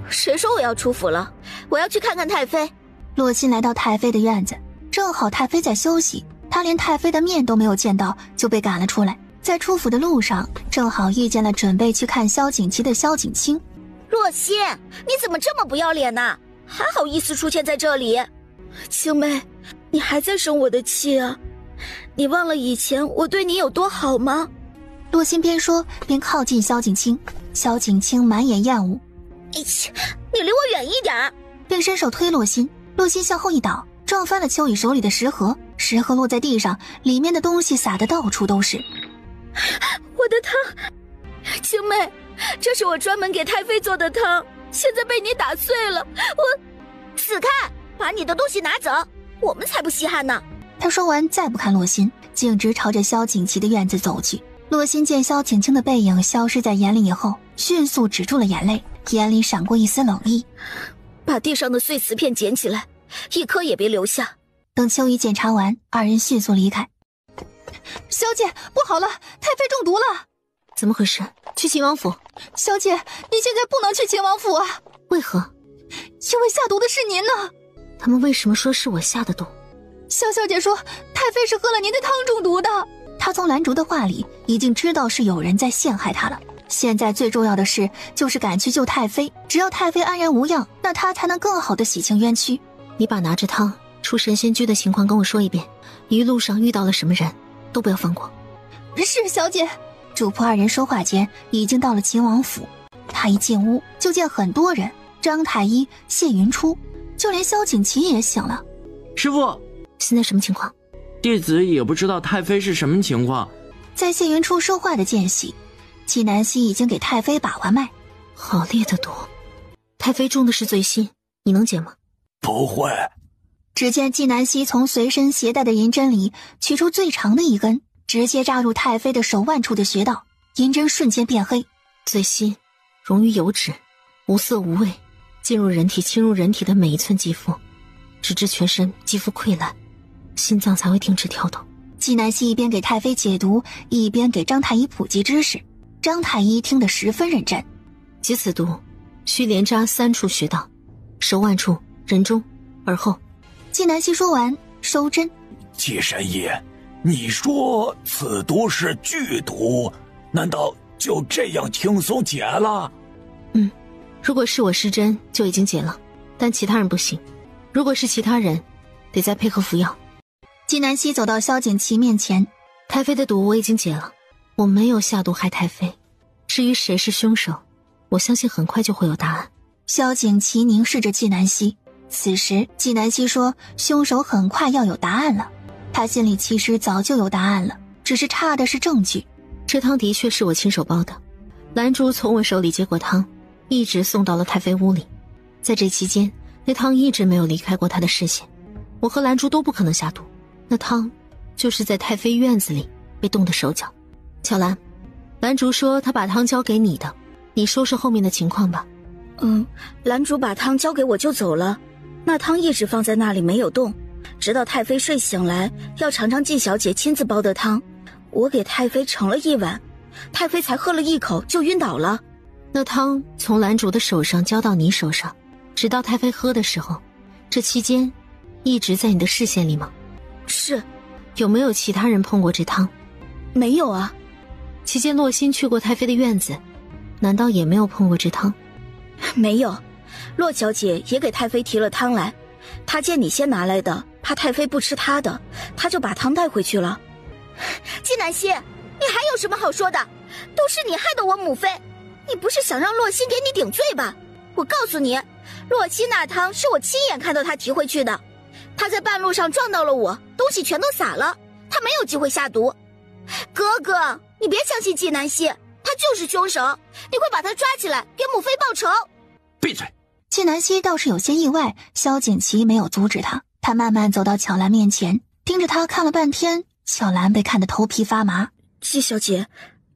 Speaker 7: 谁说我要出府了？我要去看看太妃。
Speaker 1: 洛心来到太妃的院子，正好太妃在休息，她连太妃的面都没有见到，就被赶了出来。在出府的路上，正好遇见了准备去看萧景琦的萧景清。
Speaker 7: 洛心，你怎么这么不要脸呢？还好意思出现在这里？青梅，你还在生我的气啊？你忘了以前我对你有多好吗？
Speaker 1: 洛心边说边靠近萧景清，萧景清满眼厌恶。
Speaker 7: 你离我远一点！
Speaker 1: 便伸手推洛心，洛心向后一倒，撞翻了秋雨手里的食盒，食盒落在地上，里面的东西洒得到处都是。
Speaker 7: 我的汤，青梅，这是我专门给太妃做的汤，现在被你打碎了，我死开！把你的东西拿走，我们才不稀罕呢！
Speaker 1: 他说完，再不看洛心，径直朝着萧景琦的院子走去。洛心见萧景清的背影消失在眼里以后，迅速止住了眼泪，眼里闪过一丝冷意。
Speaker 7: 把地上的碎瓷片捡起来，一颗也别留下。
Speaker 1: 等秋雨检查完，二人迅速离开。小姐，不好了，太妃中毒了！
Speaker 5: 怎么回事？去秦王府。
Speaker 1: 小姐，你现在不能去秦王府啊！
Speaker 5: 为何？
Speaker 1: 因为下毒的是您呢。
Speaker 5: 他们为什么说是我下的毒？
Speaker 1: 萧小姐说，太妃是喝了您的汤中毒的。她从兰竹的话里已经知道是有人在陷害她了。现在最重要的事就是赶去救太妃，只要太妃安然无恙，那她才能更好的洗清冤屈。
Speaker 5: 你把拿着汤出神仙居的情况跟我说一遍，一路上遇到了什么人，都不要放过。
Speaker 1: 是小姐。主仆二人说话间已经到了秦王府。他一进屋就见很多人，张太医、谢云初，就连萧景琦也醒了。
Speaker 4: 师父，
Speaker 5: 现在什么情况？
Speaker 4: 弟子也不知道太妃是什么情况。
Speaker 1: 在谢云初说话的间隙，纪南希已经给太妃把完脉。
Speaker 5: 好烈的毒，太妃中的是醉心，你能解吗？
Speaker 10: 不会。
Speaker 1: 只见纪南希从随身携带的银针里取出最长的一根，直接扎入太妃的手腕处的穴道，银针瞬间变黑。
Speaker 5: 醉心溶于油脂，无色无味，进入人体，侵入人体的每一寸肌肤，直至全身肌肤溃烂，心脏才会停止跳动。
Speaker 1: 纪南希一边给太妃解毒，一边给张太医普及知识。张太医听得十分认真。
Speaker 5: 解此毒，需连扎3处穴道，手腕处、人中、耳后。
Speaker 1: 纪南希说完，收针。
Speaker 10: 纪神医，你说此毒是剧毒，难道就这样轻松解了？
Speaker 5: 如果是我施针就已经解了，但其他人不行。如果是其他人，得再配合服药。
Speaker 1: 纪南希走到萧景琦面前。
Speaker 5: 太妃的毒我已经解了，我没有下毒害太妃。至于谁是凶手，我相信很快就会有答案。
Speaker 1: 萧景琦凝视着纪南希。此时纪南希说凶手很快要有答案了，他心里其实早就有答案了，只是差的是证据。
Speaker 5: 这汤的确是我亲手煲的，兰珠从我手里接过汤，一直送到了太妃屋里。在这期间，那汤一直没有离开过她的视线。我和兰珠都不可能下毒，那汤就是在太妃院子里被动的手脚。巧兰，兰竹说她把汤交给你的，你收拾后面的情况吧。
Speaker 7: 兰竹把汤交给我就走了，那汤一直放在那里没有动，直到太妃睡醒来要尝尝纪小姐亲自煲的汤，我给太妃盛了1碗，太妃才喝了1口就晕倒了。
Speaker 5: 那汤从兰竹的手上交到你手上，直到太妃喝的时候，这期间一直在你的视线里吗？
Speaker 7: 是。
Speaker 5: 有没有其他人碰过这汤？
Speaker 7: 没有啊。
Speaker 5: 期间洛心去过太妃的院子，难道也没有碰过这汤？
Speaker 7: 没有，洛小姐也给太妃提了汤来，她见你先拿来的，怕太妃不吃她的，她就把汤带回去了。
Speaker 6: 季南希，你还有什么好说的？都是你害得我母妃，你不是想让洛心给你顶罪吧？我告诉你，洛心那汤是我亲眼看到她提回去的，她在半路上撞到了我，东西全都洒了，她没有机会下毒。哥哥，你别相信季南希，他就是凶手，你快把他抓起来，给母妃报仇。
Speaker 4: 闭嘴！
Speaker 1: 季南希倒是有些意外，萧景琦没有阻止他，他慢慢走到巧兰面前，盯着他看了半天。巧兰被看得头皮发麻。
Speaker 7: 季小姐，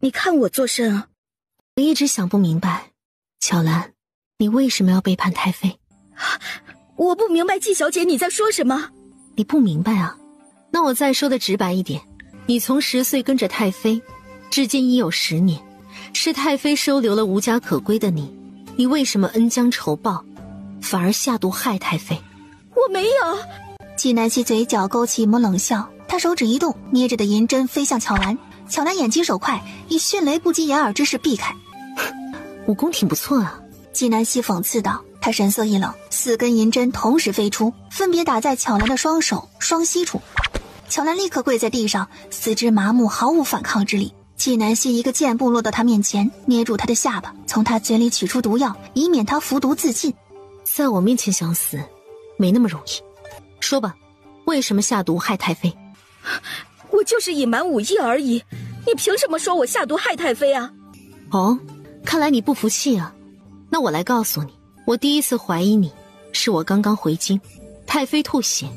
Speaker 7: 你看我做甚啊？
Speaker 5: 我一直想不明白，巧兰，你为什么要背叛太妃？
Speaker 7: 我不明白季小姐你在说什么。
Speaker 5: 你不明白啊？那我再说的直白一点，你从10岁跟着太妃，至今已有10年，是太妃收留了无家可归的你，你为什么恩将仇报，反而下毒害太妃？
Speaker 7: 我没有。
Speaker 1: 季南希嘴角勾起一抹冷笑，他手指一动，捏着的银针飞向巧兰。巧兰眼疾手快，以迅雷不及掩耳之势避开。
Speaker 5: 武功挺不错啊，
Speaker 1: 季南希讽刺道。他神色一冷，4根银针同时飞出，分别打在巧兰的双手、双膝处。巧兰立刻跪在地上，四肢麻木，毫无反抗之力。季南希一个箭步落到他面前，捏住他的下巴，从他嘴里取出毒药，以免他服毒自尽。
Speaker 5: 在我面前想死，没那么容易。说吧，为什么下毒害太妃？
Speaker 7: 我就是隐瞒武艺而已，你凭什么说我下毒害太妃啊？
Speaker 5: 哦，看来你不服气啊。那我来告诉你，我第一次怀疑你，是我刚刚回京，太妃吐血，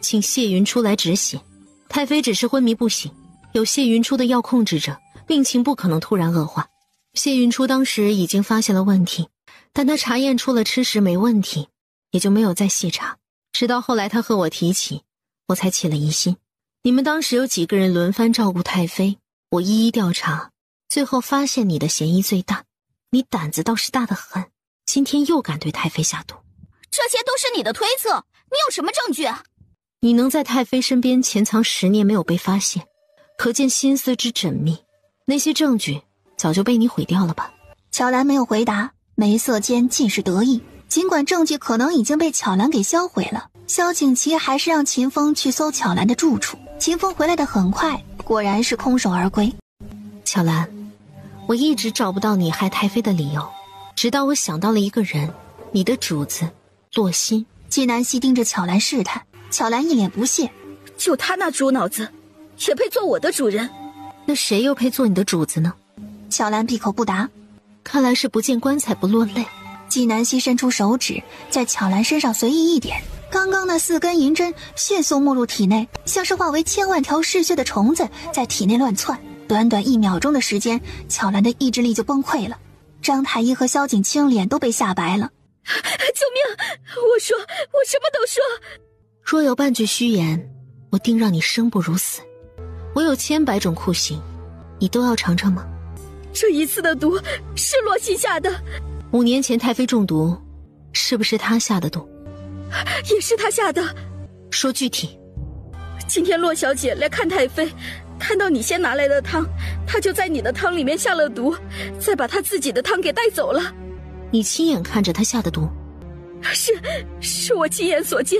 Speaker 5: 请谢云初来止血。太妃只是昏迷不醒，有谢云初的药控制着，病情不可能突然恶化。谢云初当时已经发现了问题，但他查验出了吃食没问题，也就没有再细查。直到后来他和我提起，我才起了疑心。你们当时有几个人轮番照顾太妃，我一一调查，最后发现你的嫌疑最大。你胆子倒是大得很，今天又敢对太妃下毒。
Speaker 6: 这些都是你的推测，你有什么证据？
Speaker 5: 你能在太妃身边潜藏10年没有被发现，可见心思之缜密。那些证据早就被你毁掉了吧？
Speaker 1: 巧兰没有回答，眉色间尽是得意。尽管证据可能已经被巧兰给销毁了，萧景琦还是让秦风去搜巧兰的住处。秦风回来的很快，果然是空手而归。
Speaker 5: 巧兰，我一直找不到你害太妃的理由，直到我想到了一个人，你的主子洛心。
Speaker 1: 季南希盯着巧兰试探，巧兰一脸不屑，
Speaker 7: 就他那猪脑子也配做我的主人？
Speaker 5: 那谁又配做你的主子呢？
Speaker 1: 巧兰闭口不答，
Speaker 5: 看来是不见棺材不落泪。
Speaker 1: 季南希伸出手指在巧兰身上随意一点，刚刚那4根银针迅速没入体内，像是化为千万条嗜血的虫子在体内乱窜。短短1秒钟的时间，巧兰的意志力就崩溃了。张太医和萧景清脸都被吓白了。
Speaker 7: 救命！我说，我什么都说。
Speaker 5: 若有半句虚言，我定让你生不如死。我有千百种酷刑，你都要尝尝吗？
Speaker 7: 这一次的毒是洛心下的。
Speaker 5: 5年前太妃中毒，是不是他下的毒？
Speaker 7: 也是他下的。
Speaker 5: 说具体。
Speaker 7: 今天洛小姐来看太妃，看到你先拿来的汤，她就在你的汤里面下了毒，再把她自己的汤给带走了。
Speaker 5: 你亲眼看着她下的毒？
Speaker 7: 是我亲眼所见。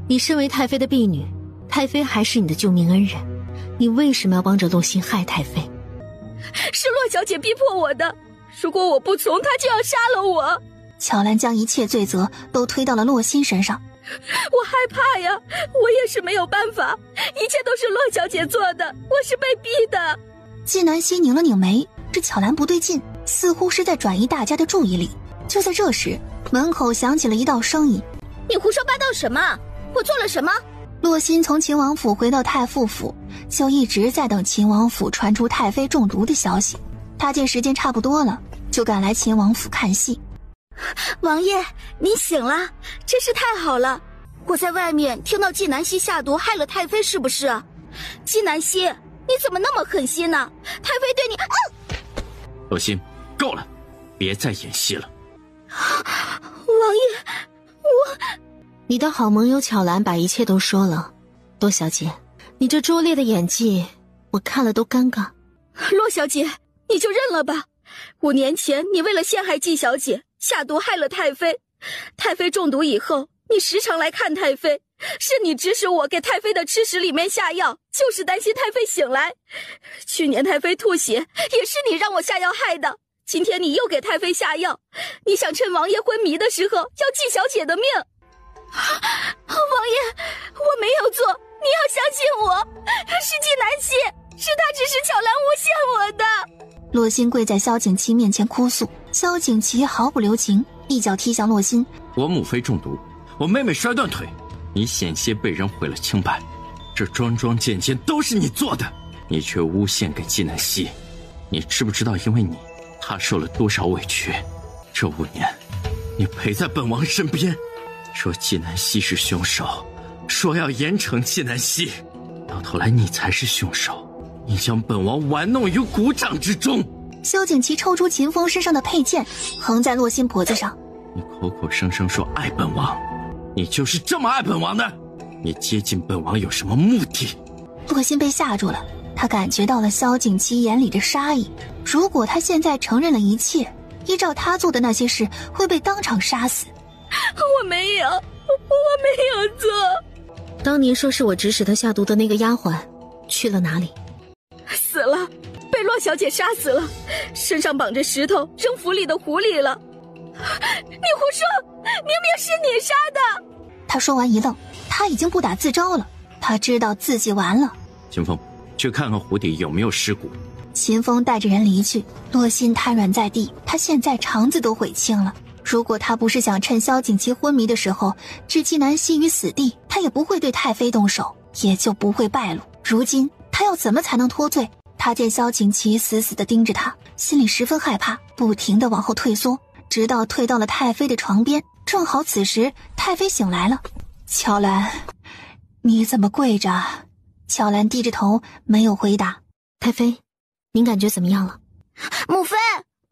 Speaker 5: 你身为太妃的婢女，太妃还是你的救命恩人，你为什么要帮着洛心害太妃？
Speaker 7: 是洛小姐逼迫我的，如果我不从，她就要杀了我。
Speaker 1: 巧兰将一切罪责都推到了洛心身上。
Speaker 7: 我害怕呀，我也是没有办法，一切都是洛小姐做的，我是被逼的。
Speaker 1: 季南希拧了拧眉，这巧兰不对劲，似乎是在转移大家的注意力。就在这时，门口响起了一道声音：
Speaker 6: 你胡说八道什么？我做了什么？
Speaker 1: 洛心从秦王府回到太傅府，就一直在等秦王府传出太妃中毒的消息。他见时间差不多了，就赶来秦王府看戏。
Speaker 6: 王爷，您醒了，真是太好了。我在外面听到季南希下毒害了太妃，是不是？季南希，你怎么那么狠心呢？太妃对你……
Speaker 4: 洛心，够了，别再演戏了。
Speaker 6: 王爷，
Speaker 5: 你的好盟友巧兰把一切都说了。洛小姐，你这拙劣的演技，我看了都尴尬。
Speaker 7: 洛小姐，你就认了吧， 5年前你为了陷害季小姐，下毒害了太妃。太妃中毒以后，你时常来看太妃，是你指使我给太妃的吃食里面下药，就是担心太妃醒来。去年太妃吐血，也是你让我下药害的。今天你又给太妃下药，你想趁王爷昏迷的时候要季小姐的命。王爷，我没有做，你要相信我，是季南希，是他指使巧兰诬陷我的。
Speaker 1: 洛心跪在萧景琦面前哭诉，萧景琦毫不留情，一脚踢向洛心。
Speaker 4: 我母妃中毒，我妹妹摔断腿，你险些被人毁了清白，这桩桩件件都是你做的，你却诬陷给季南希。你知不知道因为你，她受了多少委屈？这5年，你陪在本王身边，说季南希是凶手，说要严惩季南希，到头来你才是凶手，你将本王玩弄于股掌之中。
Speaker 1: 萧景琦抽出秦风身上的佩剑，横在洛心脖子上。
Speaker 4: 你口口声声说爱本王，你就是这么爱本王的？你接近本王有什么目的？
Speaker 1: 洛心被吓住了，他感觉到了萧景琦眼里的杀意。如果他现在承认了一切，依照他做的那些事，会被当场杀死。
Speaker 7: 我没有做。
Speaker 5: 当年说是我指使他下毒的那个丫鬟去了哪里？
Speaker 7: 死了，被洛小姐杀死了，身上绑着石头，扔府里的湖里了。你胡说，明明是你杀的。
Speaker 1: 他说完一愣，他已经不打自招了，他知道自己完了。
Speaker 4: 秦风，去看看湖底有没有尸骨。
Speaker 1: 秦风带着人离去，洛心瘫软在地，他现在肠子都悔青了。如果他不是想趁萧景琦昏迷的时候置季南希于死地，他也不会对太妃动手，也就不会败露。如今他要怎么才能脱罪？他见萧景琦死死地盯着他，心里十分害怕，不停地往后退缩，直到退到了太妃的床边。正好此时太妃醒来了。乔兰，你怎么跪着？乔兰低着头没有回答。
Speaker 5: 太妃，您感觉怎么样了？
Speaker 6: 母妃，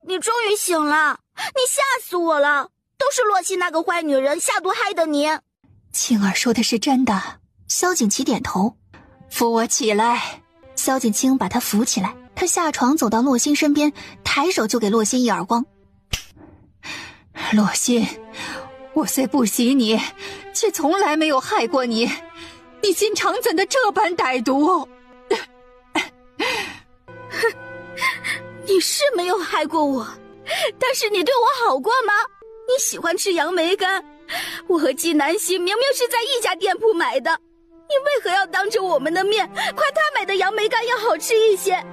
Speaker 6: 你终于醒了，你吓死我了，都是洛心那个坏女人下毒害的你。
Speaker 1: 青儿说的是真的。萧景琦点头。扶我起来。萧景清把他扶起来，他下床走到洛心身边，抬手就给洛心一耳光。洛心，我虽不喜你，却从来没有害过你，你心肠怎的这般歹毒？
Speaker 7: 你是没有害过我，但是你对我好过吗？你喜欢吃杨梅干，我和季南希明明是在一家店铺买的，你为何要当着我们的面夸他买的杨梅干要好吃一些？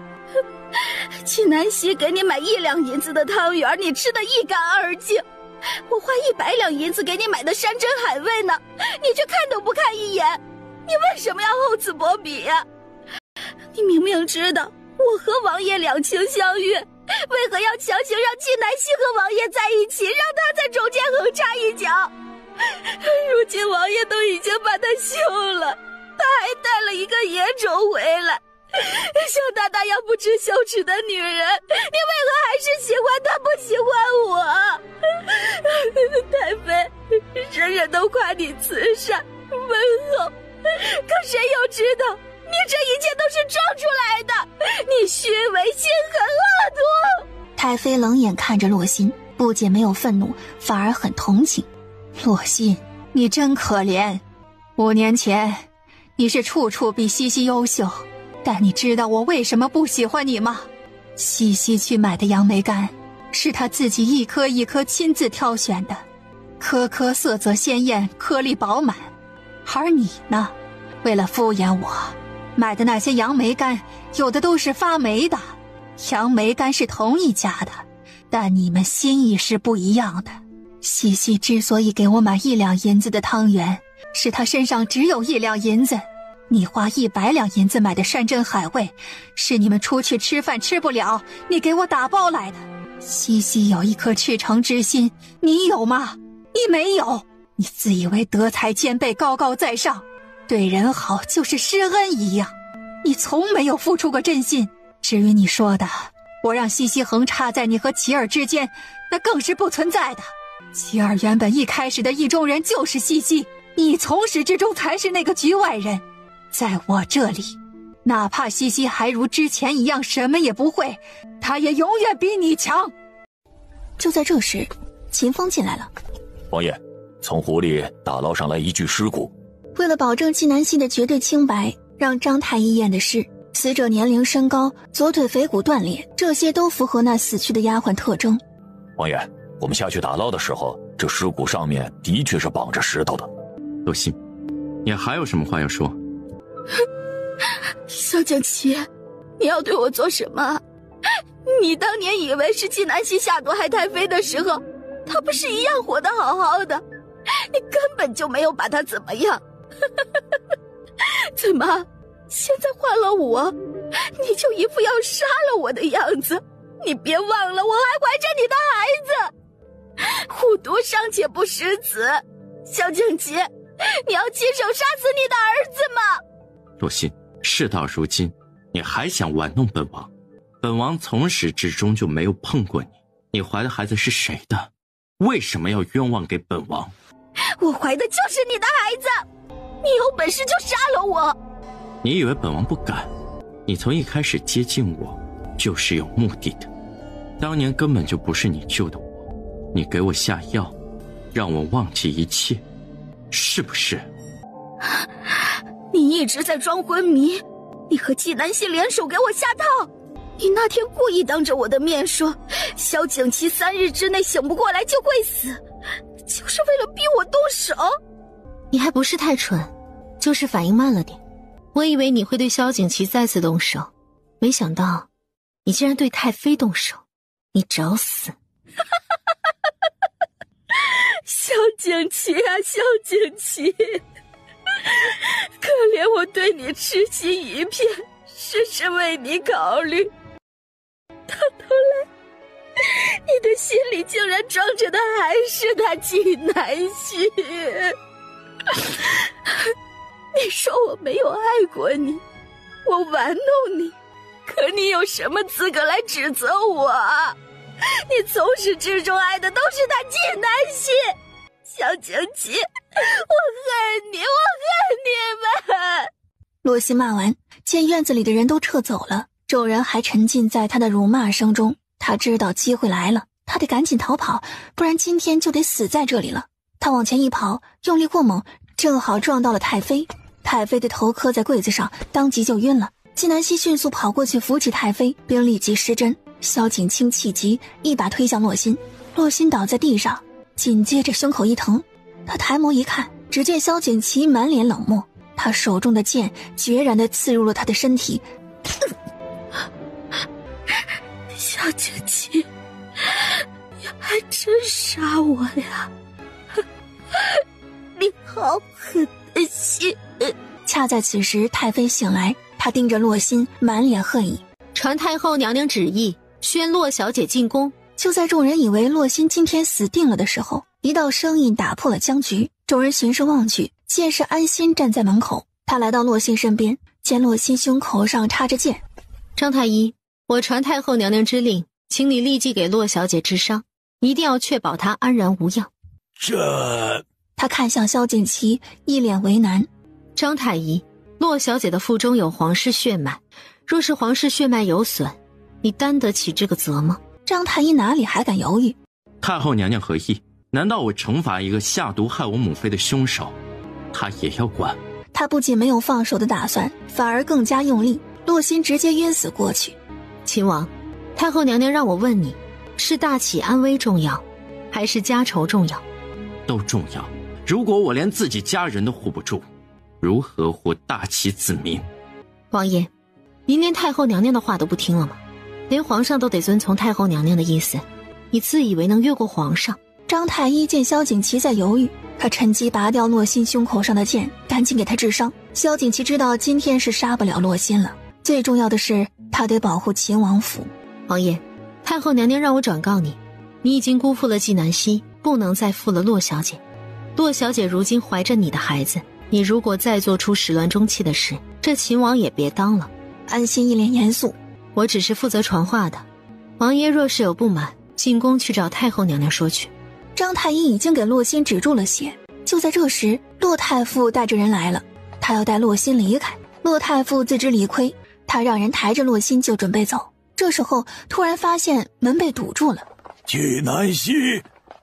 Speaker 7: 季南希给你买1两银子的汤圆，你吃得一干二净，我花100两银子给你买的山珍海味呢，你却看都不看一眼，你为什么要厚此薄彼呀？你明明知道我和王爷两情相悦，为何要强行让季南希和王爷在一起，让他在中间横插一脚？如今王爷都已经把他休了，他还带了一个野种回来，像他那样不知羞耻的女人，你为何还是喜欢他不喜欢我？太妃，人人都夸你慈善温厚，可谁又知道你这一切都是装出来的，你虚伪心狠恶毒。
Speaker 1: 太妃冷眼看着洛心，不仅没有愤怒，反而很同情。洛心，你真可怜。5年前你是处处比西西优秀，但你知道我为什么不喜欢你吗？西西去买的杨梅干是她自己一颗一颗亲自挑选的，颗颗色泽鲜艳，颗粒饱满。而你呢，为了敷衍我，买的那些杨梅干有的都是发霉的。杨梅干是同一家的，但你们心意是不一样的。西西之所以给我买1两银子的汤圆，是她身上只有1两银子。你花100两银子买的山珍海味，是你们出去吃饭吃不了，你给我打包来的。西西有一颗赤诚之心，你有吗？你没有。你自以为德才兼备，高高在上，对人好就是施恩一样，你从没有付出过真心。至于你说的我让西西横插在你和齐儿之间，那更是不存在的。齐儿原本一开始的意中人就是西西，你从始至终才是那个局外人。在我这里，哪怕西西还如之前一样什么也不会，
Speaker 16: 他也永远比你强。
Speaker 1: 就在这时，秦风进来了。
Speaker 3: 王爷，从湖里打捞上来一具尸骨。
Speaker 1: 为了保证纪南希的绝对清白，让张太医验的是死者年龄、身高、左腿腓骨断裂，这些都符合那死去的丫鬟特征。
Speaker 3: 王爷，我们下去打捞的时候，这尸骨上面的确是绑着石头的。
Speaker 4: 洛心，你还有什么话要说？
Speaker 7: 萧景琦，你要对我做什么？你当年以为是纪南希下毒害太妃的时候，她不是一样活得好好的？你根本就没有把她怎么样。怎么，现在换了我，你就一副要杀了我的样子？你别忘了，我还怀着你的孩子。护毒尚且不食子，萧景琦，你要亲手杀死你的儿子吗？
Speaker 4: 洛心，事到如今，你还想玩弄本王？本王从始至终就没有碰过你。你怀的孩子是谁的？为什么要冤枉给本王？
Speaker 7: 我怀的就是你的孩子，你有本事就杀了我。
Speaker 4: 你以为本王不敢？你从一开始接近我就是有目的的，当年根本就不是你救的我，你给我下药让我忘记一切，是不是？
Speaker 7: 你一直在装昏迷，你和纪南希联手给我下套。你那天故意当着我的面说萧景琦3日之内醒不过来就会死，就是为了逼我动手。
Speaker 5: 你还不是太蠢，就是反应慢了点。我以为你会对萧景琦再次动手，没想到你竟然对太妃动手，你找死。
Speaker 7: 萧景琦啊，萧景琦，可怜我对你痴心一片，事事为你考虑，到头来你的心里竟然装着的还是那纪南希。你说我没有爱过你，我玩弄你，可你有什么资格来指责我？你从始至终爱的都是他纪南希。萧景琦，我恨你，我恨你们！
Speaker 1: 洛心骂完，见院子里的人都撤走了，众人还沉浸在他的辱骂声中。他知道机会来了，他得赶紧逃跑，不然今天就得死在这里了。他往前一跑，用力过猛，正好撞到了太妃。太妃的头磕在柜子上，当即就晕了。纪南希迅速跑过去扶起太妃，并立即施针。萧景清气急，一把推向洛心，洛心倒在地上，紧接着胸口一疼。他抬眸一看，只见萧景琦满脸冷漠，他手中的剑决然地刺入了他的身体。
Speaker 7: 萧景琦，你还真杀我呀！你好狠的心！
Speaker 1: 恰在此时，太妃醒来，她盯着洛心，满脸恨意。
Speaker 5: 传太后娘娘旨意，宣洛小姐进宫。
Speaker 1: 就在众人以为洛心今天死定了的时候，一道声音打破了僵局。众人循声望去，见是安心站在门口。他来到洛心身边，见洛心胸口上插着剑。
Speaker 5: 张太医，我传太后娘娘之令，请你立即给洛小姐治伤，一定要确保她安然无恙。
Speaker 10: 这……
Speaker 1: 他看向萧景琦，一脸为难。
Speaker 5: 张太医，洛小姐的腹中有皇室血脉，若是皇室血脉有损，你担得起这个责吗？
Speaker 1: 张太医哪里还敢犹豫？
Speaker 4: 太后娘娘何意？难道我惩罚一个下毒害我母妃的凶手，她也要管？
Speaker 1: 他不仅没有放手的打算，反而更加用力，洛心直接晕死过去。
Speaker 5: 秦王，太后娘娘让我问你，是大启安危重要，还是家仇重要？
Speaker 4: 都重要。如果我连自己家人都护不住，如何护大启子民？
Speaker 5: 王爷，您连太后娘娘的话都不听了吗？连皇上都得遵从太后娘娘的意思，你自以为能越过皇上？
Speaker 1: 张太医见萧景琦在犹豫，他趁机拔掉洛心胸口上的剑，赶紧给他治伤。萧景琦知道今天是杀不了洛心了，最重要的是他得保护秦王府。
Speaker 5: 王爷，太后娘娘让我转告你，你已经辜负了纪南希，不能再负了洛小姐。洛小姐如今怀着你的孩子，你如果再做出始乱终弃的事，这秦王也别当了。
Speaker 1: 安心一脸严肃，
Speaker 5: 我只是负责传话的，王爷若是有不满，进宫去找太后娘娘说去。
Speaker 1: 张太医已经给洛心止住了血。就在这时，洛太傅带着人来了，他要带洛心离开。洛太傅自知理亏，他让人抬着洛心就准备走。这时候突然发现门被堵住了。
Speaker 10: 纪南希，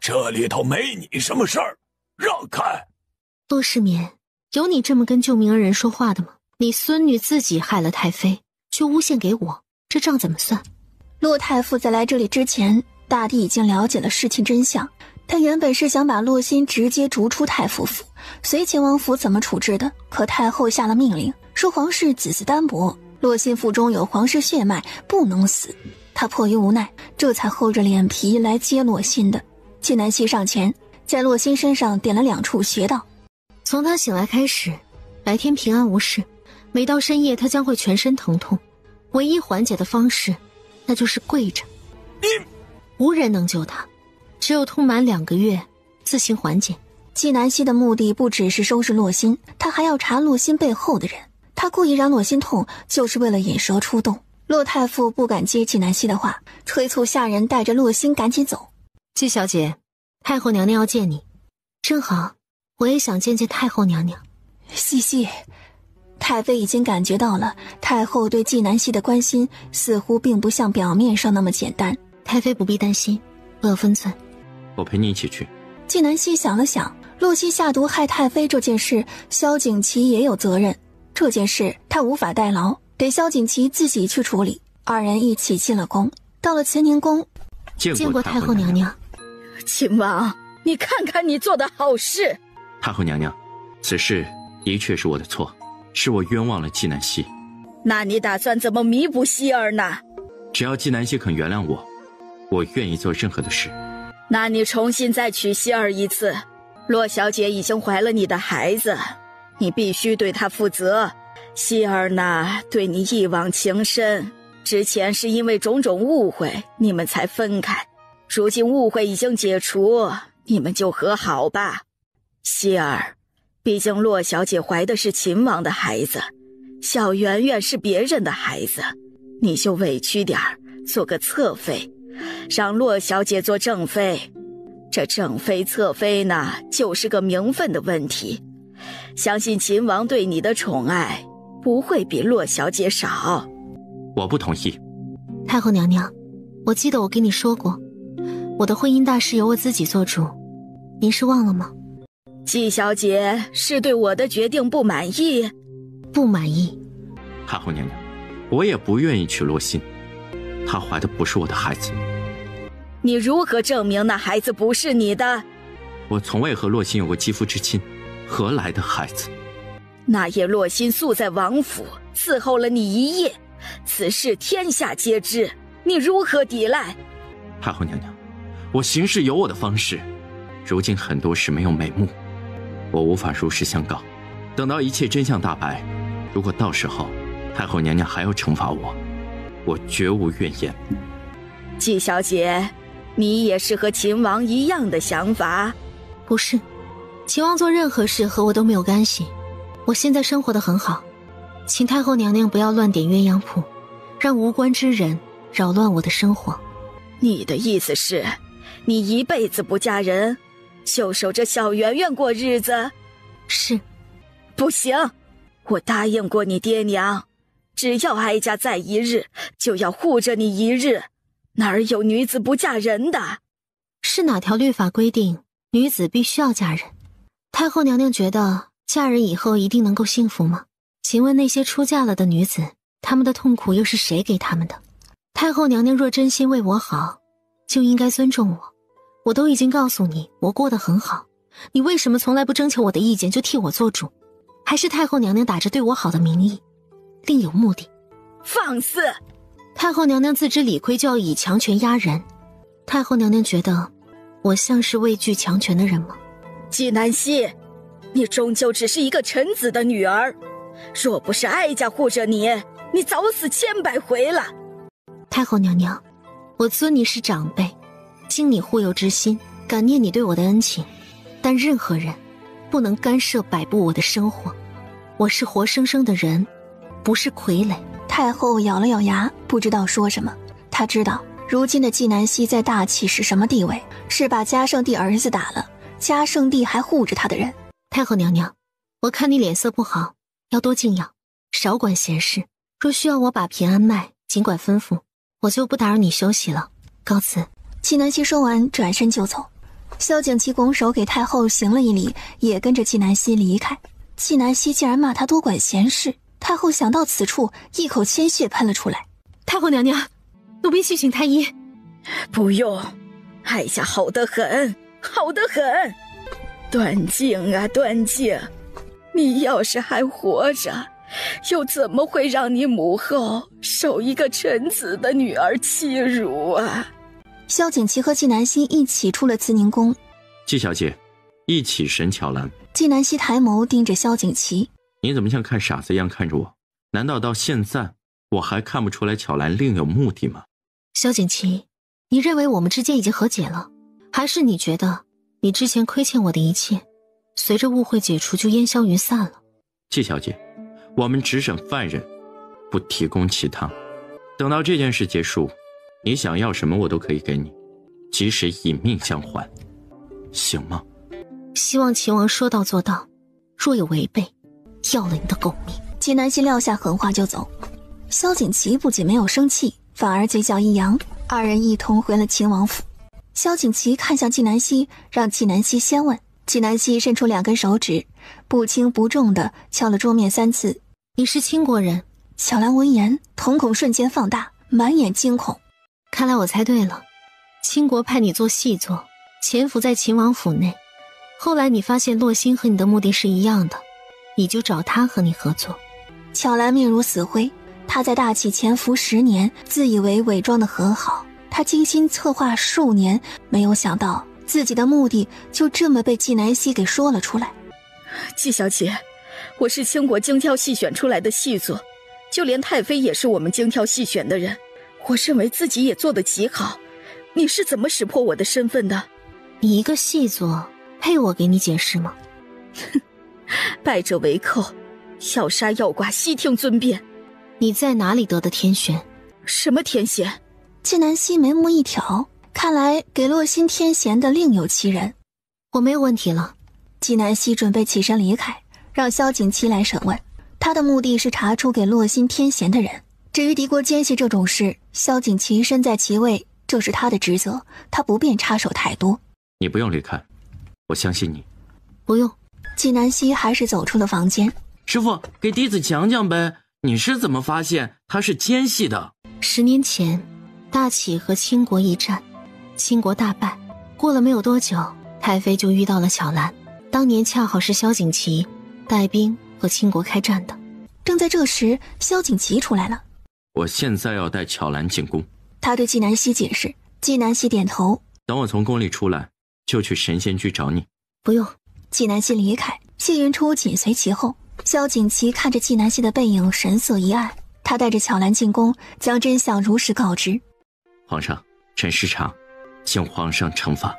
Speaker 10: 这里头没你什么事儿，让开。
Speaker 5: 洛世民，有你这么跟救命恩人说话的吗？你孙女自己害了太妃，却诬陷给我，这账怎么算？
Speaker 1: 洛太傅在来这里之前，大帝已经了解了事情真相。他原本是想把洛心直接逐出太傅府，随秦王府怎么处置的。可太后下了命令，说皇室子嗣单薄，洛心腹中有皇室血脉，不能死。他迫于无奈，这才厚着脸皮来接洛心的。纪南希上前，在洛心身上点了2处穴道。
Speaker 5: 从他醒来开始，白天平安无事，每到深夜他将会全身疼痛，唯一缓解的方式，那就是跪着。无人能救他，只有痛满2个月，自行缓解。
Speaker 1: 纪南希的目的不只是收拾洛心，他还要查洛心背后的人。他故意让洛心痛，就是为了引蛇出洞。洛太傅不敢接纪南希的话，催促下人带着洛心赶紧走。
Speaker 5: 纪小姐，太后娘娘要见你。正好，我也想见见太后娘娘。
Speaker 1: 西西，太妃已经感觉到了，太后对纪南希的关心似乎并不像表面上那么简单。
Speaker 5: 太妃不必担心，我有分寸。
Speaker 4: 我陪你一起去。
Speaker 1: 纪南希想了想，洛西下毒害太妃这件事，萧景琦也有责任。这件事他无法代劳，得萧景琦自己去处理。2人一起进了宫，到了慈宁宫，
Speaker 5: 见过太后娘娘。
Speaker 7: 秦王，你看看你做的好事。
Speaker 4: 太后娘娘，此事的确是我的错，是我冤枉了纪南希。
Speaker 7: 那你打算怎么弥补希儿呢？
Speaker 4: 只要纪南希肯原谅我，我愿意做任何的事。
Speaker 7: 那你重新再娶希儿一次。洛小姐已经怀了你的孩子，你必须对她负责。希儿呢，对你一往情深，之前是因为种种误会，你们才分开。如今误会已经解除，你们就和好吧。希儿，毕竟洛小姐怀的是秦王的孩子，小圆圆是别人的孩子，你就委屈点儿，做个侧妃，让洛小姐做正妃。这正妃侧妃呢，就是个名分的问题。相信秦王对你的宠爱不会比洛小姐少。
Speaker 4: 我不同意。
Speaker 5: 太后娘娘，我记得我跟你说过，我的婚姻大事由我自己做主，您是忘了吗？
Speaker 7: 纪小姐是对我的决定不满意？
Speaker 5: 不满意。
Speaker 4: 太后娘娘，我也不愿意娶洛心，她怀的不是我的孩子。
Speaker 7: 你如何证明那孩子不是你的？
Speaker 4: 我从未和洛心有过肌肤之亲，何来的孩子？
Speaker 7: 那夜洛心宿在王府，伺候了你1夜，此事天下皆知，你如何抵赖？
Speaker 4: 太后娘娘，我行事有我的方式，如今很多事没有眉目，我无法如实相告。等到一切真相大白，如果到时候太后娘娘还要惩罚我，我绝无怨言。
Speaker 7: 纪小姐，你也是和秦王一样的想法？
Speaker 5: 不是，秦王做任何事和我都没有干系。我现在生活得很好，请太后娘娘不要乱点鸳鸯谱，让无关之人扰乱我的生活。
Speaker 7: 你的意思是，你一辈子不嫁人，就守着小圆圆过日子？
Speaker 5: 是。
Speaker 7: 不行，我答应过你爹娘，只要哀家在一日，就要护着你一日，哪儿有女子不嫁人的？
Speaker 5: 是哪条律法规定女子必须要嫁人？太后娘娘觉得嫁人以后一定能够幸福吗？请问那些出嫁了的女子，她们的痛苦又是谁给她们的？太后娘娘若真心为我好，就应该尊重我。我都已经告诉你，我过得很好，你为什么从来不征求我的意见就替我做主？还是太后娘娘打着对我好的名义，另有目的？
Speaker 7: 放肆！
Speaker 5: 太后娘娘自知理亏，就要以强权压人。太后娘娘觉得我像是畏惧强权的人吗？
Speaker 7: 纪南希，你终究只是一个臣子的女儿，若不是哀家护着你，你早死千百回了。
Speaker 5: 太后娘娘，我尊你是长辈，经你护佑之心，感念你对我的恩情，但任何人不能干涉摆布我的生活。我是活生生的人，不是傀儡。
Speaker 1: 太后咬了咬牙，不知道说什么。她知道如今的纪南希在大齐是什么地位，是把嘉圣帝儿子打了，嘉圣帝还护着他的人。
Speaker 5: 太后娘娘，我看你脸色不好，要多静养，少管闲事。若需要我把平安脉，尽管吩咐，我就不打扰你休息了，告辞。
Speaker 1: 纪南希说完，转身就走。萧景琦拱手给太后行了一礼，也跟着纪南希离开。纪南希竟然骂他多管闲事，太后想到此处，一口鲜血喷了出来。
Speaker 9: 太后娘娘，奴婢去请太医。
Speaker 7: 不用，哀家好得很，好得很。段静啊，段静，你要是还活着，又怎么会让你母后受一个臣子的女儿欺辱啊？
Speaker 1: 萧景琦和纪南希一起出了慈宁宫。
Speaker 4: 纪小姐，一起审巧兰。
Speaker 1: 纪南希抬眸盯着萧景琦，
Speaker 4: 你怎么像看傻子一样看着我？难道到现在我还看不出来巧兰另有目的吗？
Speaker 5: 萧景琦，你认为我们之间已经和解了，还是你觉得你之前亏欠我的一切，随着误会解除就烟消云散了？
Speaker 4: 纪小姐，我们只审犯人，不提供其他。等到这件事结束，你想要什么我都可以给你，即使以命相还，行吗？
Speaker 5: 希望秦王说到做到，若有违背，要了你的狗命。
Speaker 1: 纪南希撂下狠话就走。萧景琦不仅没有生气，反而嘴角一扬，二人一同回了秦王府。萧景琦看向纪南希，让纪南希先问。纪南希伸出2根手指，不轻不重地敲了桌面3次。
Speaker 5: 你是倾国人？
Speaker 1: 巧兰闻言，瞳孔瞬间放大，满眼惊恐。
Speaker 5: 看来我猜对了，倾国派你做细作，潜伏在秦王府内。后来你发现洛星和你的目的是一样的，你就找他和你合作。
Speaker 1: 巧兰面如死灰，她在大齐潜伏10年，自以为伪装的很好。她精心策划数年，没有想到自己的目的就这么被纪南希给说了出来。
Speaker 7: 纪小姐，我是倾国精挑细选出来的细作，就连太妃也是我们精挑细选的人。我认为自己也做得极好，你是怎么识破我的身份的？
Speaker 5: 你一个细作，配我给你解释吗？
Speaker 7: 哼，败者为寇，要杀要剐，悉听尊便。
Speaker 5: 你在哪里得的天选？
Speaker 7: 什么天选？
Speaker 1: 纪南希眉目一挑，看来给洛心天贤的另有其人。
Speaker 5: 我没有问题了。
Speaker 1: 纪南希准备起身离开，让萧景琦来审问。他的目的是查出给洛心天贤的人。至于敌国奸细这种事，萧景琦身在其位，这是他的职责，他不便插手太多。
Speaker 4: 你不用离开，我相信你。
Speaker 5: 不用。
Speaker 1: 纪南希还是走出了房间。
Speaker 4: 师父，给弟子讲讲呗，你是怎么发现他是奸细的
Speaker 5: ？10年前，大齐和倾国一战，倾国大败。过了没有多久，太妃就遇到了巧兰，当年恰好是萧景琦带兵和倾国开战的。
Speaker 1: 正在这时，萧景琦出来了。
Speaker 4: 我现在要带巧兰进宫。
Speaker 1: 他对纪南希解释。纪南希点头。
Speaker 4: 等我从宫里出来，就去神仙居找你。
Speaker 5: 不用。
Speaker 1: 纪南希离开，谢云初紧随其后。萧景琦看着纪南希的背影，神色一暗。他带着巧兰进宫，将真相如实告知。
Speaker 4: 皇上，臣失常，请皇上惩罚。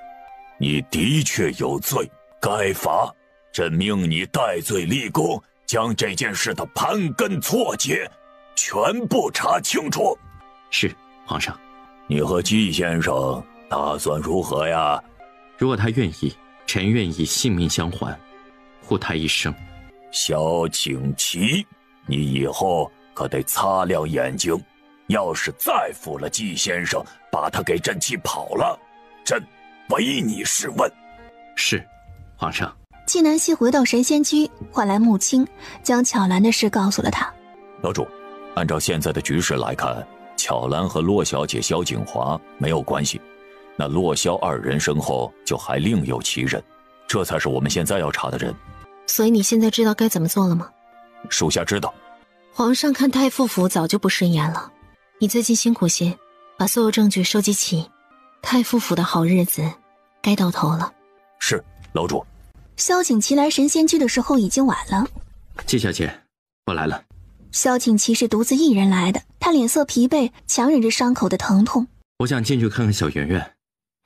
Speaker 10: 你的确有罪，该罚。朕命你戴罪立功，将这件事的盘根错节全部查清楚。
Speaker 4: 是，皇上。
Speaker 10: 你和纪先生打算如何呀？
Speaker 4: 如果他愿意，臣愿以性命相还，护他一生。
Speaker 10: 萧景琦，你以后可得擦亮眼睛，要是再负了纪先生，把他给朕气跑了，朕唯你是问。
Speaker 4: 是，皇上。
Speaker 1: 纪南希回到神仙居，唤来穆青，将巧兰的事告诉了他。
Speaker 3: 楼主，按照现在的局势来看，巧兰和洛小姐萧景华没有关系，那洛萧2人身后就还另有其人，这才是我们现在要查的人。
Speaker 5: 所以你现在知道该怎么做了吗？
Speaker 3: 属下知道。
Speaker 5: 皇上看太傅府早就不顺眼了，你最近辛苦些，把所有证据收集齐，太傅府的好日子该到头了。
Speaker 3: 是，楼主。
Speaker 1: 萧景琦来神仙居的时候已经晚了。
Speaker 4: 纪小姐，我来了。
Speaker 1: 萧景琦是独自一人来的，他脸色疲惫，强忍着伤口的疼痛。
Speaker 4: 我想进去看看小圆圆，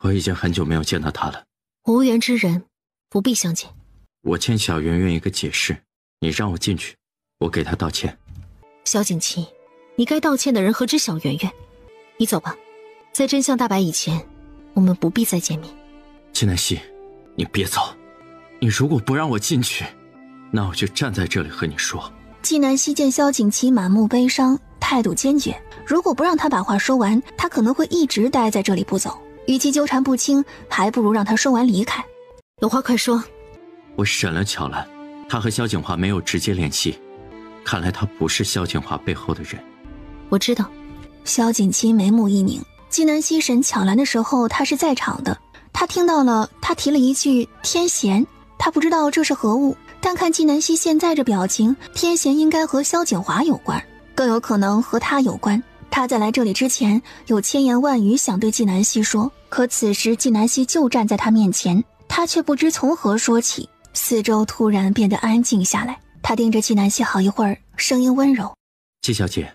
Speaker 4: 我已经很久没有见到她了。
Speaker 5: 无缘之人，不必相见。
Speaker 4: 我欠小圆圆一个解释，你让我进去，我给她道歉。
Speaker 5: 萧景琦，你该道歉的人何止小圆圆？你走吧，在真相大白以前，我们不必再见面。
Speaker 4: 纪南希，你别走，你如果不让我进去，那我就站在这里和你说。
Speaker 1: 纪南希见萧景琦满目悲伤，态度坚决，如果不让他把话说完，他可能会一直待在这里不走。与其纠缠不清，还不如让他说完离开。
Speaker 9: 有话快说。
Speaker 4: 我审了巧兰，她和萧景华没有直接联系，看来她不是萧景华背后的人。
Speaker 9: 我知道。
Speaker 1: 萧景琦眉目一拧，纪南希审巧兰的时候他是在场的，他听到了他提了一句天贤，他不知道这是何物，但看纪南希现在这表情，天贤应该和萧景华有关，更有可能和他有关。他在来这里之前有千言万语想对纪南希说，可此时纪南希就站在他面前，他却不知从何说起。四周突然变得安静下来，他盯着纪南希好一会儿，声音温柔：
Speaker 4: 纪小姐，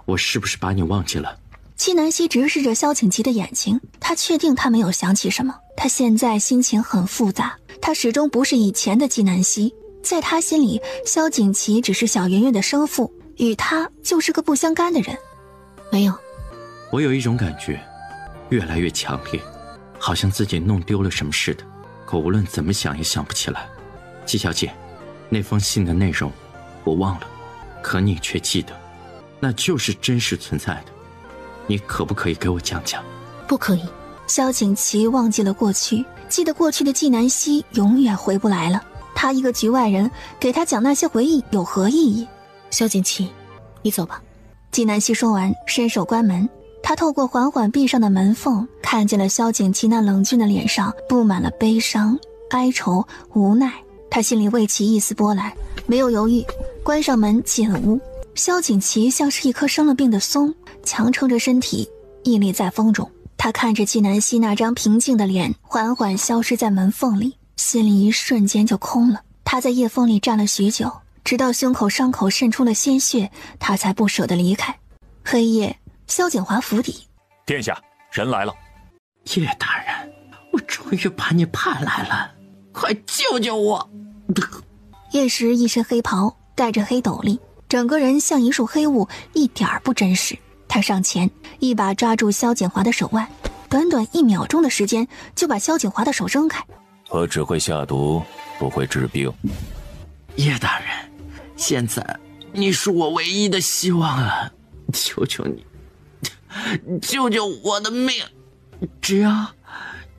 Speaker 4: 我是不是把你忘记了？
Speaker 1: 纪南希直视着萧景琦的眼睛，他确定他没有想起什么。他现在心情很复杂，他始终不是以前的纪南希，在他心里，萧景琦只是小圆圆的生父，与他就是个不相干的人。
Speaker 9: 没有。
Speaker 4: 我有一种感觉，越来越强烈，好像自己弄丢了什么似的，可无论怎么想也想不起来。纪小姐，那封信的内容我忘了，可你却记得，那就是真实存在的。你可不可以给我讲讲？
Speaker 9: 不可以。
Speaker 1: 萧景琦忘记了过去，记得过去的纪南希永远回不来了。他一个局外人，给他讲那些回忆有何意义？
Speaker 9: 萧景琦，你走吧。
Speaker 1: 纪南希说完，伸手关门。他透过缓缓闭上的门缝，看见了萧景琦那冷峻的脸上布满了悲伤、哀愁、无奈。他心里未起一丝波澜，没有犹豫，关上门进了屋。萧景琦像是一棵生了病的松，强撑着身体屹立在风中。他看着纪南希那张平静的脸缓缓消失在门缝里，心里一瞬间就空了。他在夜风里站了许久，直到胸口伤口渗出了鲜血，他才不舍得离开。黑夜，萧景华府邸。
Speaker 3: 殿下，人来了。
Speaker 4: 叶大人，我终于把你盼来了，快救救我！
Speaker 1: 叶时一身黑袍，戴着黑斗笠，整个人像一束黑雾，一点儿不真实。他上前一把抓住萧景华的手腕，短短1秒钟的时间就把萧景华的手扔开。
Speaker 3: 我只会下毒，不会治病。
Speaker 4: 叶大人，现在你是我唯一的希望了，求求你，救救我的命！只要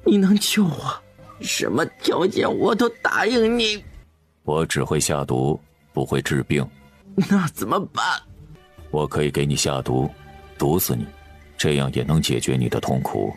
Speaker 4: 你能救我，什么条件我都答应你。
Speaker 3: 我只会下毒，不会治病。
Speaker 4: 那怎么办？
Speaker 3: 我可以给你下毒，毒死你，这样也能解决你的痛苦。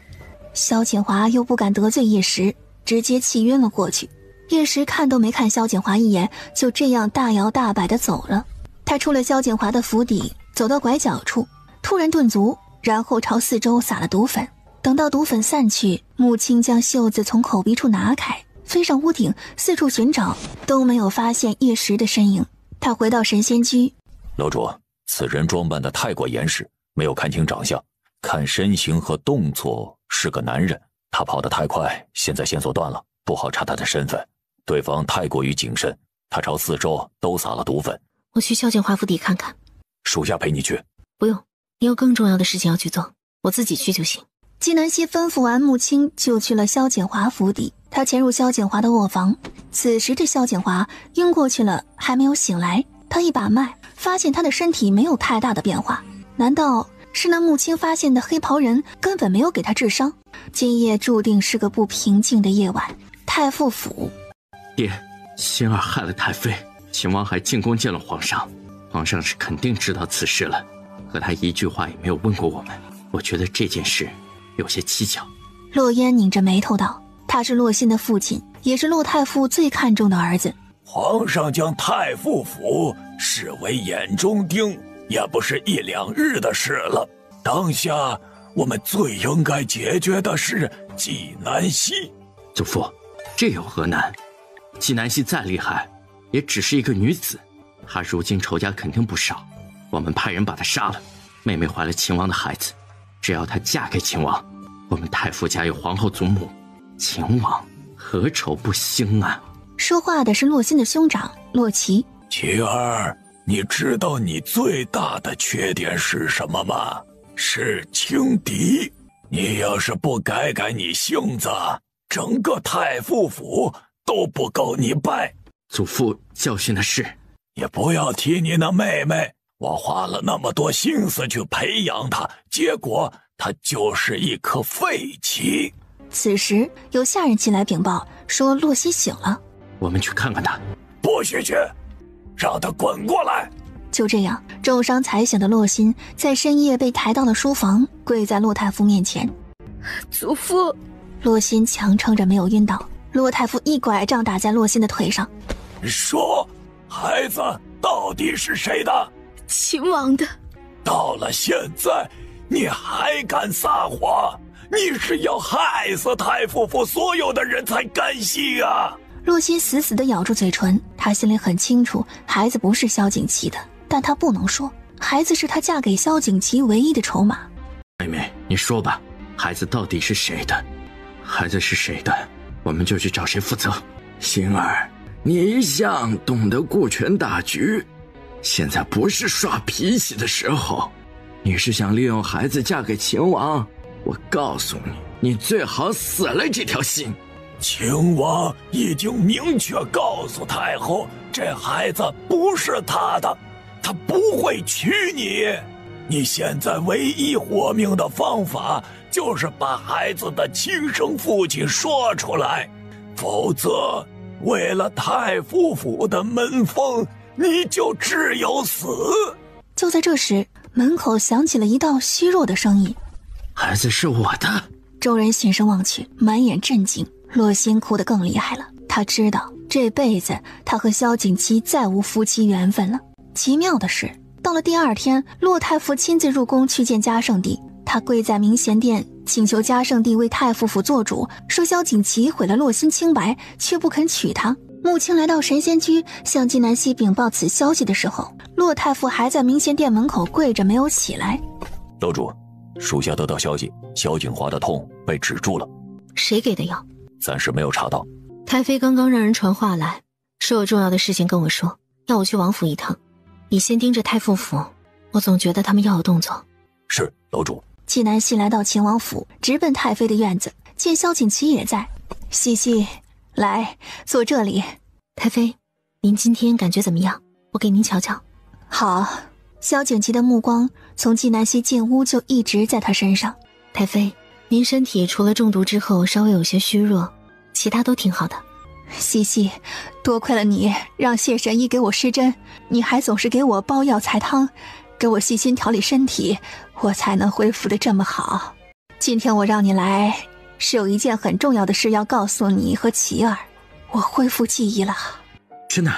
Speaker 1: 萧景华又不敢得罪叶时，直接气晕了过去。叶时看都没看萧景华一眼，就这样大摇大摆地走了。他出了萧景华的府邸，走到拐角处，突然顿足，然后朝四周撒了毒粉。等到毒粉散去，穆青将袖子从口鼻处拿开，飞上屋顶，四处寻找，都没有发现叶时的身影。他回到神仙居。
Speaker 3: 楼主，此人装扮得太过严实，没有看清长相，看身形和动作是个男人。他跑得太快，现在线索断了，不好查他的身份。对方太过于谨慎，他朝四周都撒了毒粉。
Speaker 9: 我去萧景华府邸看看。
Speaker 3: 属下陪你去。
Speaker 9: 不用，你有更重要的事情要去做，我自己去就行。
Speaker 1: 纪南希吩咐完穆青，就去了萧景华府邸。他潜入萧景华的卧房，此时的萧景华晕过去了，还没有醒来。他一把脉，发现他的身体没有太大的变化。难道是那穆青发现的黑袍人根本没有给他治伤？今夜注定是个不平静的夜晚。太傅府，
Speaker 4: 爹，星儿害了太妃，秦王还进宫见了皇上，皇上是肯定知道此事了，可他一句话也没有问过我们。我觉得这件事有些蹊跷。
Speaker 1: 洛烟拧着眉头道，他是洛歆的父亲，也是洛太傅最看重的儿子。
Speaker 10: 皇上将太傅府视为眼中钉，也不是1、2日的事了。当下我们最应该解决的是纪南希。
Speaker 4: 祖父，这有何难？纪南希再厉害，也只是一个女子，她如今仇家肯定不少。我们派人把她杀了。妹妹怀了秦王的孩子，只要她嫁给秦王，我们太傅家有皇后祖母，秦王何愁不兴啊？
Speaker 1: 说话的是洛歆的兄长洛奇。
Speaker 10: 琪儿，你知道你最大的缺点是什么吗？是轻敌。你要是不改你性子，整个太傅府都不够你败。
Speaker 4: 祖父教训的是，
Speaker 10: 也不要提你那妹妹，我花了那么多心思去培养他，结果他就是一颗废棋。
Speaker 1: 此时有下人进来禀报说洛熙醒了，
Speaker 4: 我们去看看他。
Speaker 10: 不许去，让他滚过来。
Speaker 1: 就这样，重伤才醒的洛心在深夜被抬到了书房，跪在骆太夫面前。
Speaker 12: 祖父。
Speaker 1: 洛心强撑着没有晕倒，骆太夫一拐杖打在洛心的腿上。
Speaker 10: 说，孩子到底是谁的？
Speaker 12: 秦王的。
Speaker 10: 到了现在你还敢撒谎？你是要害死太傅府所有的人才甘心啊！
Speaker 1: 洛心死死地咬住嘴唇，她心里很清楚孩子不是萧景琦的，但她不能说，孩子是她嫁给萧景琦唯一的筹码。
Speaker 4: 妹妹，你说吧，孩子到底是谁的？孩子是谁的，我们就去找谁负责。
Speaker 14: 心儿，你一向懂得顾全大局，现在不是耍脾气的时候。你是想利用孩子嫁给秦王？我告诉你，你最好死了这条心。
Speaker 10: 秦王已经明确告诉太后，这孩子不是他的，他不会娶你。你现在唯一活命的方法就是把孩子的亲生父亲说出来，否则为了太傅府的门风，你就只有死。
Speaker 1: 就在这时，门口响起了一道虚弱的声音：
Speaker 4: 孩子是我的。
Speaker 1: 众人循声望去，满眼震惊。洛心哭得更厉害了，他知道这辈子他和萧景琦再无夫妻缘分了。奇妙的是，到了第二天，骆太傅亲自入宫去见嘉圣帝，他跪在明贤殿请求嘉圣帝为太傅府做主，说萧景琦毁了洛心清白，却不肯娶她。穆青来到神仙居向纪南希禀报此消息的时候，骆太傅还在明贤殿门口跪着没有起来。
Speaker 3: 楼主，属下得到消息，萧景华的痛被止住了。
Speaker 5: 谁给的药？
Speaker 3: 暂时没有查到。
Speaker 5: 太妃刚刚让人传话来，说有重要的事情跟我说，要我去王府一趟。你先盯着太傅府，我总觉得他们要有动作。
Speaker 3: 是，楼主。
Speaker 1: 纪南希来到秦王府，直奔太妃的院子，见萧景琦也在。西西，来，坐这里。
Speaker 5: 太妃，您今天感觉怎么样？我给您瞧瞧。
Speaker 1: 好。萧景琦的目光从纪南希进屋就一直在他身上。
Speaker 5: 太妃，您身体除了中毒之后稍微有些虚弱，其他都挺好的。
Speaker 1: 西西，多亏了你让谢神医给我施针，你还总是给我煲药菜汤，给我细心调理身体，我才能恢复得这么好。今天我让你来，是有一件很重要的事要告诉你和琪儿，我恢复记忆了。
Speaker 14: 真的？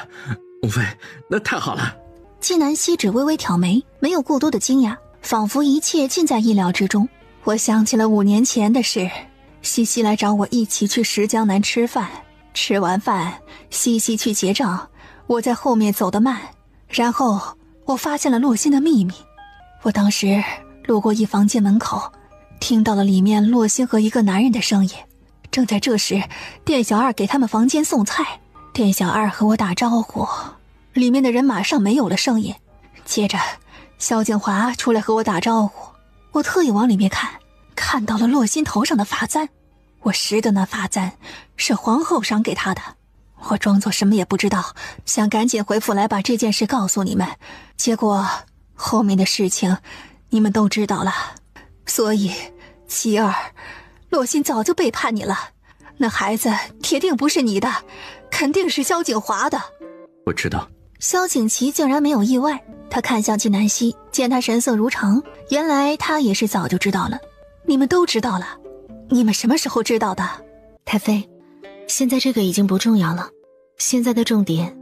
Speaker 14: 王妃，那太好了。
Speaker 1: 纪南希只微微挑眉，没有过多的惊讶，仿佛一切尽在意料之中。我想起了5年前的事，西西来找我一起去石江南吃饭，吃完饭西西去结账，我在后面走得慢，然后我发现了洛心的秘密。我当时路过一房间门口，听到了里面洛心和一个男人的声音。正在这时，店小二给他们房间送菜，店小二和我打招呼，里面的人马上没有了声音。接着萧景华出来和我打招呼，我特意往里面看，看到了洛心头上的发簪。我识得那发簪是皇后赏给她的。我装作什么也不知道，想赶紧回府来把这件事告诉你们，结果后面的事情你们都知道了。所以琪儿，洛心早就背叛你了，那孩子铁定不是你的，肯定是萧景华的。
Speaker 4: 我知道。
Speaker 1: 萧景琦竟然没有意外，他看向纪南希，见他神色如常，原来他也是早就知道了。你们都知道了？你们什么时候知道的？
Speaker 5: 太妃，现在这个已经不重要了，现在的重点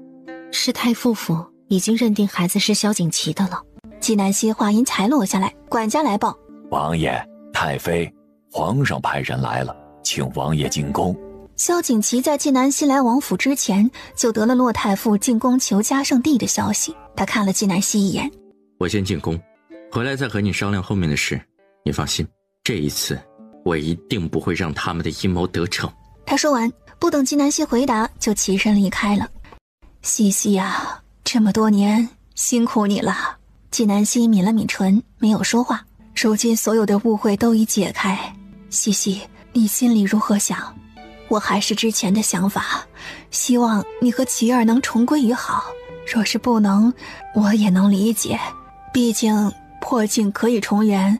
Speaker 5: 是太傅府已经认定孩子是萧景琦的了。
Speaker 1: 纪南希话音才落下来，管家来报：
Speaker 3: 王爷、太妃，皇上派人来了，请王爷进宫。
Speaker 1: 萧景琦在纪南希来王府之前就得了骆太傅进宫求嘉圣帝的消息，他看了纪南希一眼：
Speaker 4: 我先进宫，回来再和你商量后面的事。你放心，这一次我一定不会让他们的阴谋得逞。
Speaker 1: 他说完，不等纪南希回答就起身离开了。西西呀，这么多年辛苦你了。纪南希抿了抿唇，没有说话。如今所有的误会都已解开，西西，你心里如何想？我还是之前的想法，希望你和琪儿能重归于好。若是不能，我也能理解。毕竟破镜可以重圆，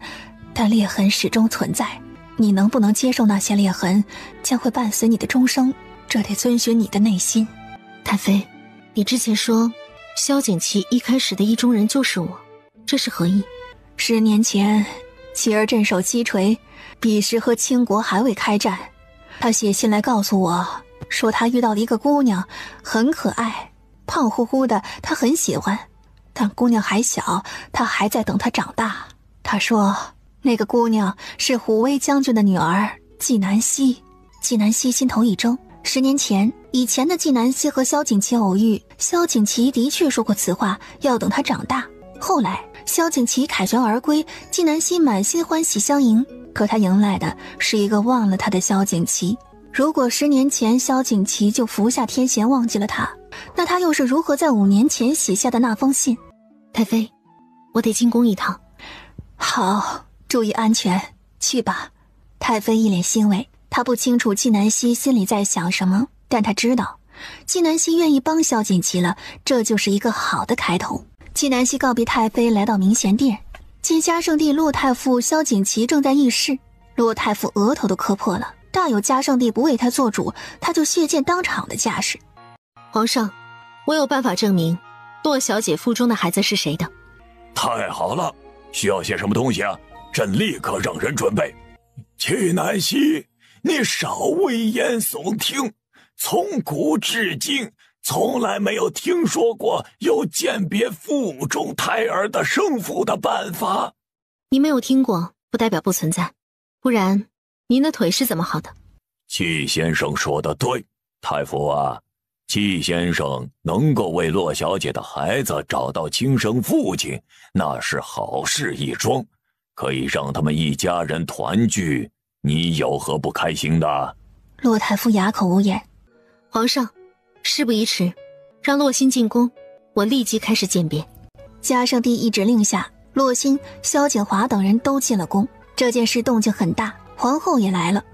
Speaker 1: 但裂痕始终存在。你能不能接受那些裂痕将会伴随你的终生，这得遵循你的内心。
Speaker 5: 太妃，你之前说萧景琦一开始的意中人就是我，这是何意
Speaker 1: ？10年前琪儿镇守西陲，彼时和倾国还未开战，他写信来告诉我，说他遇到了一个姑娘，很可爱，胖乎乎的，他很喜欢，但姑娘还小，他还在等她长大。他说那个姑娘是虎威将军的女儿纪南希。纪南希心头一怔，10年前，以前的纪南希和萧景琦偶遇，萧景琦的确说过此话，要等她长大。后来萧景琦凯旋而归，纪南希满心欢喜相迎，可他迎来的是一个忘了他的萧景琦。如果10年前萧景琦就服下天弦忘记了他，那他又是如何在5年前写下的那封信？
Speaker 5: 太妃，我得进宫一趟。
Speaker 1: 好，注意安全，去吧。太妃一脸欣慰，她不清楚纪南希心里在想什么，但她知道纪南希愿意帮萧景琦了，这就是一个好的开头。纪南希告别太妃，来到明贤殿，见嘉圣帝骆太傅萧景琦正在议事。骆太傅额头都磕破了，大有嘉圣帝不为他做主，他就血溅当场的架势。
Speaker 5: 皇上，我有办法证明骆小姐腹中的孩子是谁的。
Speaker 10: 太好了，需要些什么东西啊？朕立刻让人准备。纪南希，你少危言耸听，从古至今从来没有听说过有鉴别腹中胎儿的生父的办法。
Speaker 5: 你没有听过不代表不存在，不然您的腿是怎么好的？
Speaker 10: 纪先生说得对，太傅啊，纪先生能够为骆小姐的孩子找到亲生父亲，那是好事一桩，可以让他们一家人团聚，你有何不开心的？
Speaker 1: 骆太傅哑口无言。
Speaker 5: 皇上，事不宜迟，让洛心进宫，我立即开始鉴别。
Speaker 1: 嘉圣帝一指令下，洛心、萧景华等人都进了宫。这件事动静很大，皇后也来了。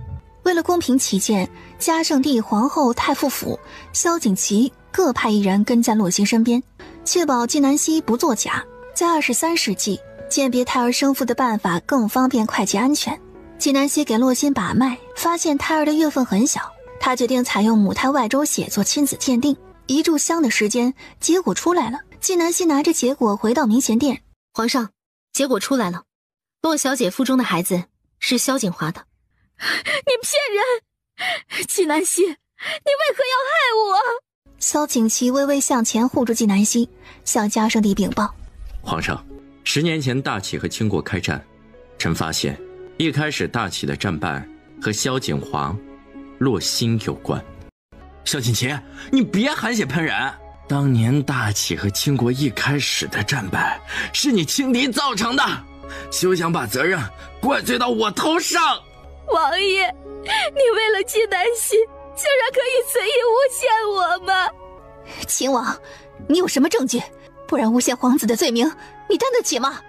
Speaker 1: 为了公平起见，嘉圣帝、皇后、太傅府、萧景琦各派一人跟在洛心身边，确保纪南希不作假。在23世纪，鉴别胎儿生父的办法更方便、快捷、安全。纪南希给洛心把脉，发现胎儿的月份很小，他决定采用母胎外周血做亲子鉴定。一炷香的时间，结果出来了。纪南希拿着结果回到明贤殿，
Speaker 5: 皇上，结果出来了，骆小姐腹中的孩子是萧景华的。
Speaker 7: 你骗人！纪南希，你为何要害我？
Speaker 1: 萧景琦微微向前护住纪南希，向嘉圣帝禀报：
Speaker 4: 皇上，10年前大齐和倾国开战，臣发现一开始大齐的战败和萧景华、洛心有关。萧景琦，你别含血喷人！当年大齐和倾国一开始的战败是你轻敌造成的，休想把责任怪罪到我头上！
Speaker 7: 王爷，你为了纪南希，竟然可以随意诬陷我吗？
Speaker 1: 秦王，你有什么证据？不然诬陷皇子的罪名，你担得起吗？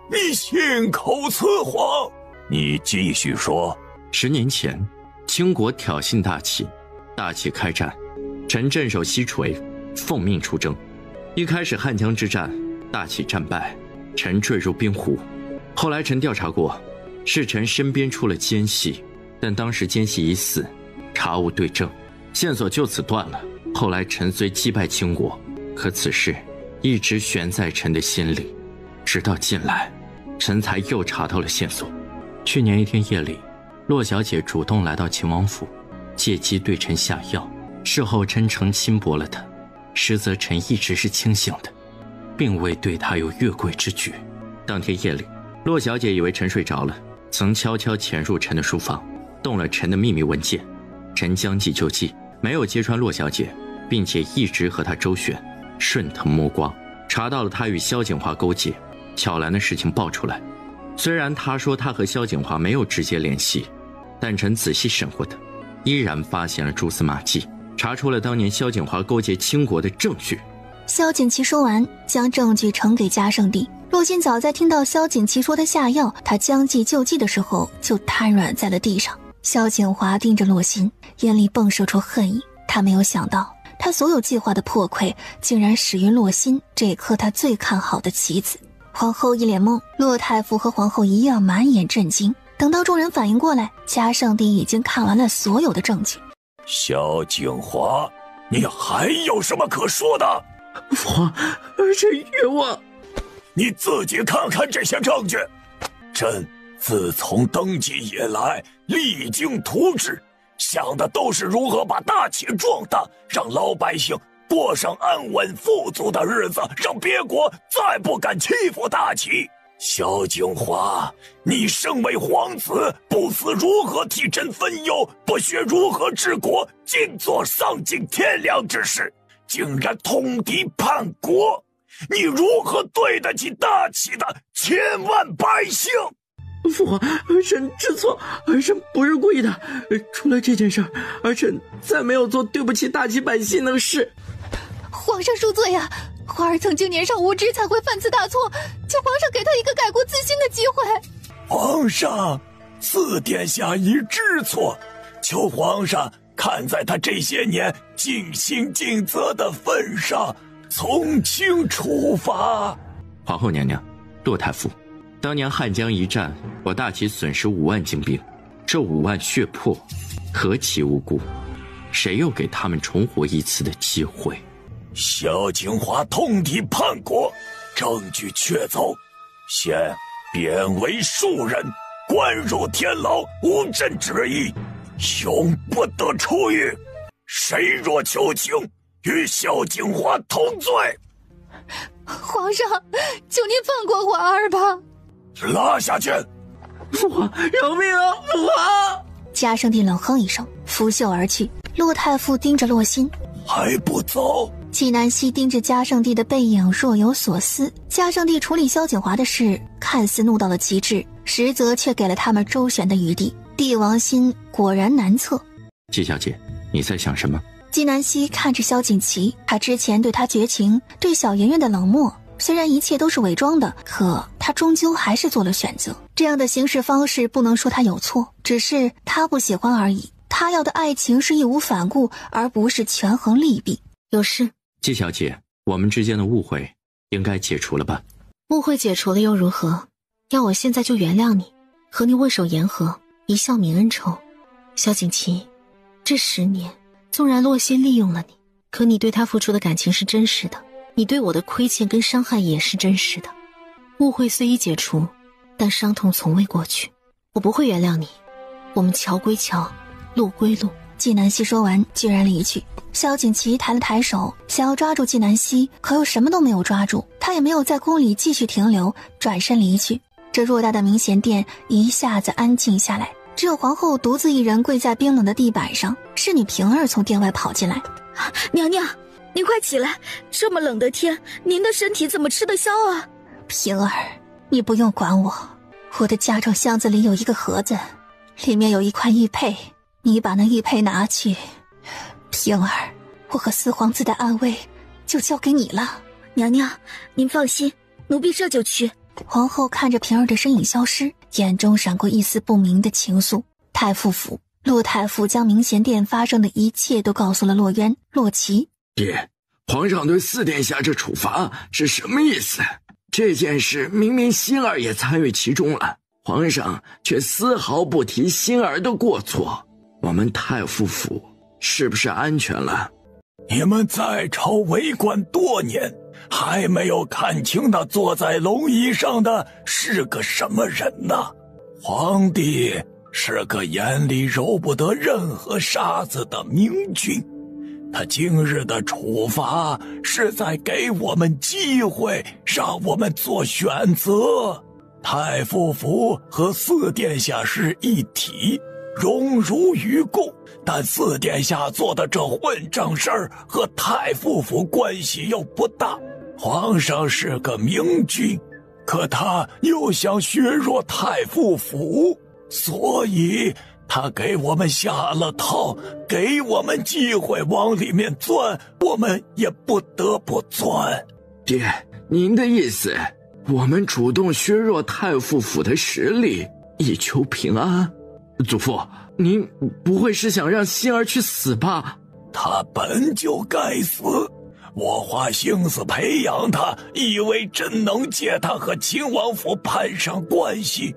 Speaker 10: 你信口雌黄！你继续说。
Speaker 4: 10年前，倾国挑衅大齐，大齐开战，臣镇守西陲，奉命出征。一开始汉江之战，大齐战败，臣坠入冰湖。后来臣调查过，是臣身边出了奸细，但当时奸细已死，查无对证，线索就此断了。后来臣虽击败倾国，可此事一直悬在臣的心里，直到近来，臣才又查到了线索。去年一天夜里，骆小姐主动来到秦王府，借机对臣下药。事后臣诚轻薄了她，实则臣一直是清醒的，并未对她有越轨之举。当天夜里，骆小姐以为臣睡着了，曾悄悄潜入臣的书房，动了臣的秘密文件。臣将计就计，没有揭穿骆小姐，并且一直和她周旋，顺藤摸瓜，查到了她与萧景华勾结，巧兰的事情爆出来。虽然她说她和萧景华没有直接联系，但臣仔细审过她，依然发现了蛛丝马迹，查出了当年萧景华勾结倾国的证据。
Speaker 1: 萧景琦说完，将证据呈给嘉圣帝。洛心早在听到萧景琦说他下药，他将计就计的时候，就瘫软在了地上。萧景华盯着洛心，眼里迸射出恨意。他没有想到，他所有计划的破溃，竟然始于洛心这颗他最看好的棋子。皇后一脸懵，洛太傅和皇后一样满眼震惊。等到众人反应过来，嘉圣帝已经看完了所有的证据。
Speaker 10: 萧景华，你还有什么可说的？
Speaker 14: 父皇，儿臣冤枉。
Speaker 10: 你自己看看这些证据。朕自从登基以来，励精图治，想的都是如何把大齐壮大，让老百姓过上安稳富足的日子，让别国再不敢欺负大齐。萧景华，你身为皇子，不思如何替朕分忧，不学如何治国，尽做丧尽天良之事，竟然通敌叛国，你如何对得起大齐的千万百姓？
Speaker 14: 父皇，儿臣知错，儿臣不是故意的。除了这件事，儿臣再没有做对不起大齐百姓的事。
Speaker 12: 皇上恕罪啊！花儿曾经年少无知，才会犯此大错，求皇上给他一个改过自新的机会。
Speaker 10: 皇上，四殿下已知错，求皇上看在他这些年尽心尽责的份上，从轻处罚。
Speaker 4: 皇后娘娘，洛太傅，当年汉江一战，我大齐损失5万精兵，这5万血魄，何其无辜？谁又给他们重活一次的机会？
Speaker 10: 萧景华通敌叛国，证据确凿，现贬为庶人，关入天牢，无朕旨意，永不得出狱。谁若求情，与萧景华同罪。
Speaker 12: 皇上，求您放过华儿吧。
Speaker 10: 拉下去！
Speaker 14: 父皇，饶命啊！父皇！
Speaker 1: 嘉圣帝冷哼一声，拂袖而去。洛太傅盯着洛心，
Speaker 10: 还不走？
Speaker 1: 纪南希盯着嘉圣帝的背影，若有所思。嘉圣帝处理萧景华的事，看似怒到了极致，实则却给了他们周旋的余地。帝王心果然难测。
Speaker 4: 纪小姐，你在想什么？
Speaker 1: 纪南希看着萧景琦，他之前对他绝情，对小圆圆的冷漠，虽然一切都是伪装的，可他终究还是做了选择。这样的行事方式不能说他有错，只是他不喜欢而已。他要的爱情是义无反顾，而不是权衡利弊。
Speaker 5: 有事？
Speaker 4: 纪小姐，我们之间的误会应该解除了吧？
Speaker 5: 误会解除了又如何？要我现在就原谅你，和你握手言和，一笑泯恩仇。萧景琦，这10年，纵然洛心利用了你，可你对他付出的感情是真实的，你对我的亏欠跟伤害也是真实的。误会虽已解除，但伤痛从未过去。我不会原谅你，我们桥归桥，路归路。
Speaker 1: 纪南希说完，居然离去。萧景琦抬了抬手，想要抓住纪南希，可又什么都没有抓住。他也没有在宫里继续停留，转身离去。这偌大的明贤殿一下子安静下来，只有皇后独自一人跪在冰冷的地板上。侍女平儿从殿外跑进来：“
Speaker 7: 娘娘，您快起来！这么冷的天，您的身体怎么吃得消啊？”
Speaker 1: 平儿，你不用管我，我的嫁妆箱子里有一个盒子，里面有一块玉佩。你把那玉佩拿去，平儿，我和四皇子的安危就交给你了。
Speaker 7: 娘娘，您放心，奴婢这就去。
Speaker 1: 皇后看着平儿的身影消失，眼中闪过一丝不明的情愫。太傅府，洛太傅将明贤殿发生的一切都告诉了洛渊、洛奇。
Speaker 14: 爹，皇上对4殿下这处罚是什么意思？这件事明明心儿也参与其中了，皇上却丝毫不提心儿的过错。我们太傅府是不是安全了？
Speaker 10: 你们在朝为官多年，还没有看清那坐在龙椅上的是个什么人呢？皇帝是个眼里揉不得任何沙子的明君，他今日的处罚是在给我们机会，让我们做选择。太傅府和4殿下是一体，荣辱与共，但4殿下做的这混账事儿和太傅府关系又不大。皇上是个明君，可他又想削弱太傅府，所以他给我们下了套，给我们机会往里面钻，我们也不得不钻。
Speaker 14: 爹，您的意思，我们主动削弱太傅府的实力，以求平安？祖父，您不会是想让心儿去死吧？
Speaker 10: 他本就该死，我花心思培养他，以为真能借他和秦王府攀上关系，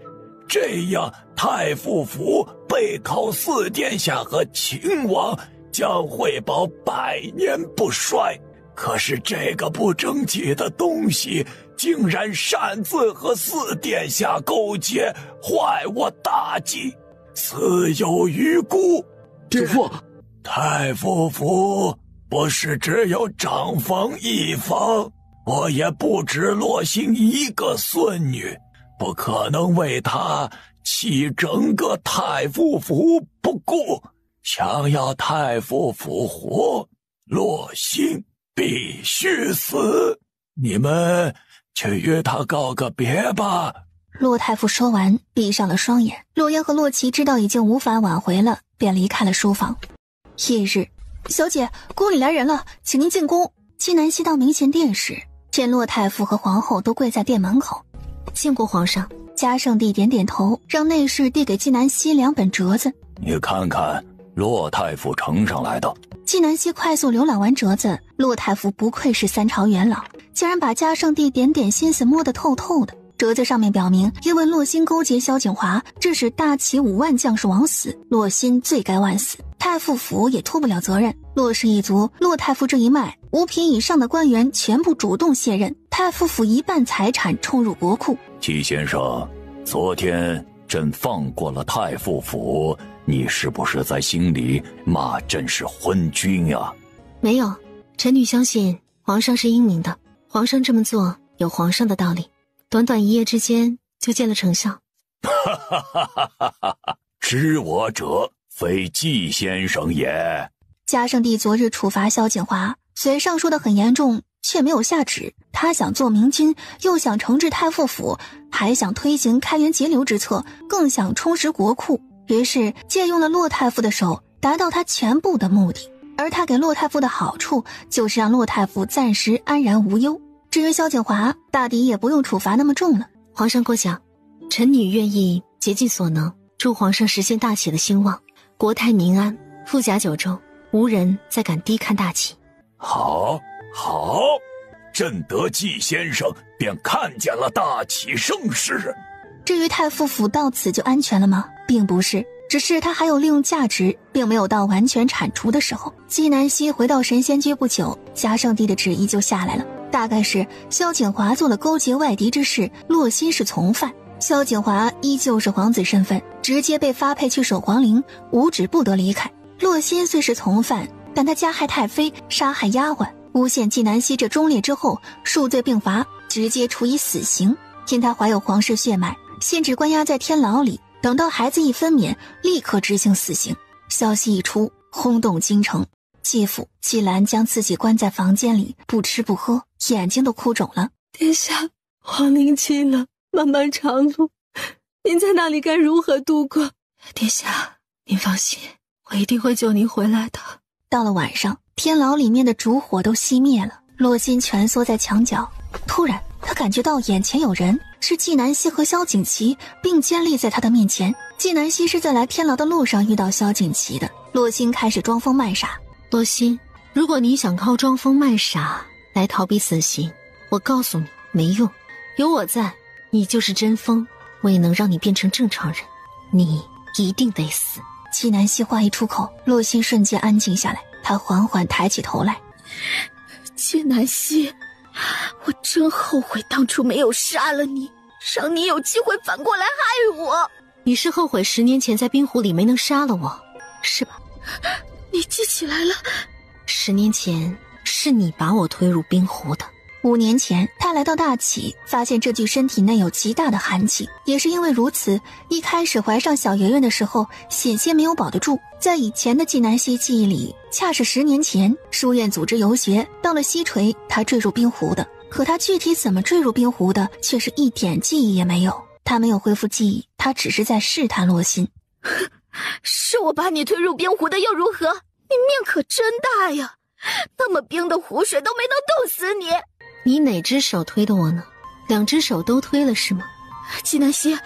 Speaker 10: 这样太傅府背靠四殿下和秦王，将会保100年不衰。可是这个不争气的东西竟然擅自和四殿下勾结，坏我大计，死有余辜。
Speaker 14: 主父，
Speaker 10: 太傅府不是只有长房一房，我也不止洛心一个孙女，不可能为他弃整个太傅府不顾。想要太傅府活，洛心必须死。你们去与他告个别吧。
Speaker 1: 洛太傅说完，闭上了双眼。洛烟和洛奇知道已经无法挽回了，便离开了书房。夜日，小姐，宫里来人了，请您进宫。纪南希到明贤殿时，见洛太傅和皇后都跪在殿门口。
Speaker 5: 见过皇上。
Speaker 1: 嘉圣帝点点头，让内侍递给纪南希2本折子。
Speaker 3: 你看看，洛太傅呈上来的。
Speaker 1: 纪南希快速浏览完折子，洛太傅不愧是3朝元老，竟然把嘉圣帝点点心思摸得透透的。折子上面表明，因为洛心勾结萧景华，致使大齐5万将士枉死，洛心罪该万死，太傅府也脱不了责任。洛氏一族，洛太傅这一脉，5品以上的官员全部主动卸任，太傅府1半财产冲入国库。
Speaker 3: 纪先生，昨天朕放过了太傅府，你是不是在心里骂朕是昏君呀？
Speaker 5: 没有，臣女相信皇上是英明的，皇上这么做有皇上的道理。短短1夜之间就见了成效。
Speaker 3: 哈哈哈哈哈！知我者非纪先生也。
Speaker 1: 嘉圣帝昨日处罚萧景华，虽上说的很严重，却没有下旨。他想做明君，又想惩治太傅府，还想推行开源节流之策，更想充实国库。于是借用了洛太傅的手，达到他全部的目的。而他给洛太傅的好处，就是让洛太傅暂时安然无忧。至于萧景华，大抵也不用处罚那么重了。
Speaker 5: 皇上过奖，臣女愿意竭尽所能，助皇上实现大齐的兴旺，国泰民安，富甲九州，无人再敢低看大齐。
Speaker 10: 好，好，朕得纪先生便看见了大齐盛世。
Speaker 1: 至于太傅府到此就安全了吗？并不是，只是他还有利用价值，并没有到完全铲除的时候。纪南希回到神仙居不久，嘉圣帝的旨意就下来了。大概是萧景华做了勾结外敌之事，洛心是从犯，萧景华依旧是皇子身份，直接被发配去守皇陵，无旨不得离开。洛心虽是从犯，但他加害太妃，杀害丫鬟，诬陷纪南希这忠烈之后，数罪并罚，直接处以死刑。因他怀有皇室血脉，限制关押在天牢里，等到孩子一分娩，立刻执行死刑。消息一出，轰动京城。继父纪兰将自己关在房间里，不吃不喝，眼睛都哭肿了。
Speaker 12: 殿下，皇陵近了，漫漫长路，您在那里该如何度过？殿下，您放心，我一定会救您回来的。
Speaker 1: 到了晚上，天牢里面的烛火都熄灭了，洛心蜷缩在墙角。突然他感觉到眼前有人，是纪南希和萧景琦并肩立在他的面前。纪南希是在来天牢的路上遇到萧景琦的。洛心开始装疯卖傻。
Speaker 5: 洛心，如果你想靠装疯卖傻来逃避死刑，我告诉你没用，有我在，你就是真疯，我也能让你变成正常人，你一定得死。
Speaker 1: 纪南希话一出口，洛心瞬间安静下来，他缓缓抬起头来。
Speaker 7: 纪南希，我真后悔当初没有杀了你，让你有机会反过来害我。
Speaker 5: 你是后悔10年前在冰湖里没能杀了我，是吧？
Speaker 7: 你记起来了
Speaker 5: ，10年前是你把我推入冰湖的。
Speaker 1: 5年前他来到大齐，发现这具身体内有极大的寒气，也是因为如此，一开始怀上小圆圆的时候险些没有保得住。在以前的纪南希记忆里，恰是10年前书院组织游学，到了西陲他坠入冰湖的，可他具体怎么坠入冰湖的却是一点记忆也没有。他没有恢复记忆，他只是在试探洛心。
Speaker 7: 是我把你推入冰湖的又如何？你命可真大呀，那么冰的湖水都没能冻死你。
Speaker 5: 你哪只手推的我呢？2只手都推了是吗？
Speaker 7: 纪南希，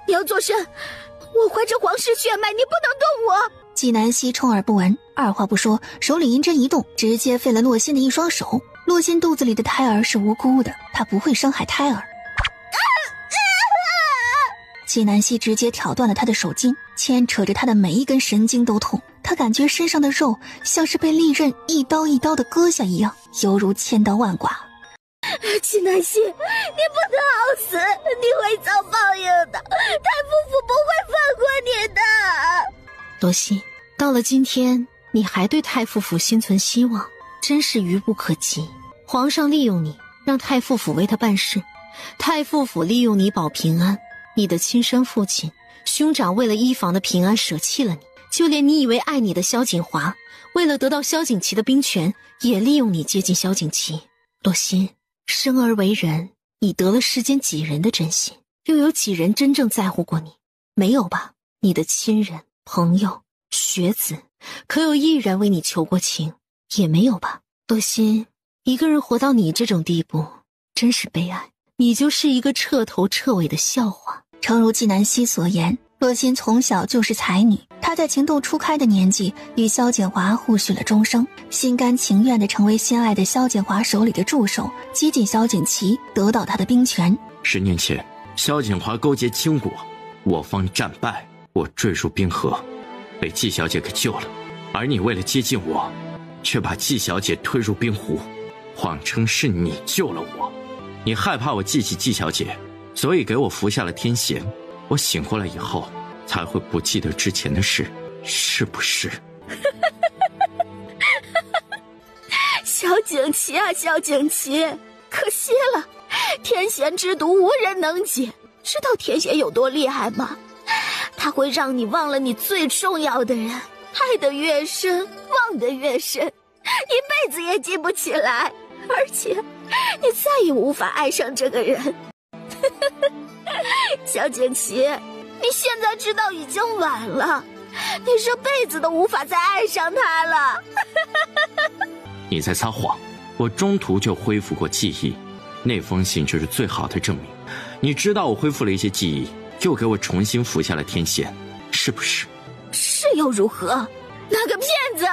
Speaker 7: 你要做甚？我怀着皇室血脉，你不能动我。
Speaker 1: 纪南希充耳不闻，二话不说，手里银针一动，直接废了洛心的一双手。洛心肚子里的胎儿是无辜的，她不会伤害胎儿。纪南希直接挑断了他的手筋，牵扯着他的每一根神经都痛，他感觉身上的肉像是被利刃一刀一刀的割下一样，犹如千刀万剐。
Speaker 7: 纪南希，你不能好死，你会遭报应的，太夫妇不会放过你的。
Speaker 5: 罗西，到了今天你还对太傅府心存希望，真是愚不可及。皇上利用你，让太傅府为他办事，太傅府利用你保平安，你的亲生父亲兄长为了依房的平安舍弃了你，就连你以为爱你的萧景华，为了得到萧景琦的兵权，也利用你接近萧景琦。洛心，生而为人，你得了世间几人的真心？又有几人真正在乎过你？没有吧？你的亲人、朋友、学子，可有一人为你求过情？也没有吧？洛心，一个人活到你这种地步，真是悲哀。你就是一个彻头彻尾的笑话。
Speaker 1: 诚如纪南希所言，洛心从小就是才女，她在情窦初开的年纪与萧景华互许了终生，心甘情愿地成为心爱的萧景华手里的助手，接近萧景琦，得到他的兵权。
Speaker 4: 10年前，萧景华勾结金国，我方战败，我坠入冰河，被纪小姐给救了，而你为了接近我，却把纪小姐推入冰湖，谎称是你救了我。你害怕我记起纪小姐，所以给我服下了天弦。我醒过来以后，才会不记得之前的事，是不是？
Speaker 7: 萧景琦啊，萧景琦，可惜了，天弦之毒无人能解。知道天弦有多厉害吗？它会让你忘了你最重要的人，爱得越深，忘得越深，一辈子也记不起来，而且你再也无法爱上这个人。萧景琦，你现在知道已经晚了，你这辈子都无法再爱上他了。
Speaker 4: 你在撒谎，我中途就恢复过记忆，那封信就是最好的证明。你知道我恢复了一些记忆，又给我重新服下了天弦，是不是？
Speaker 7: 是又如何？那个骗子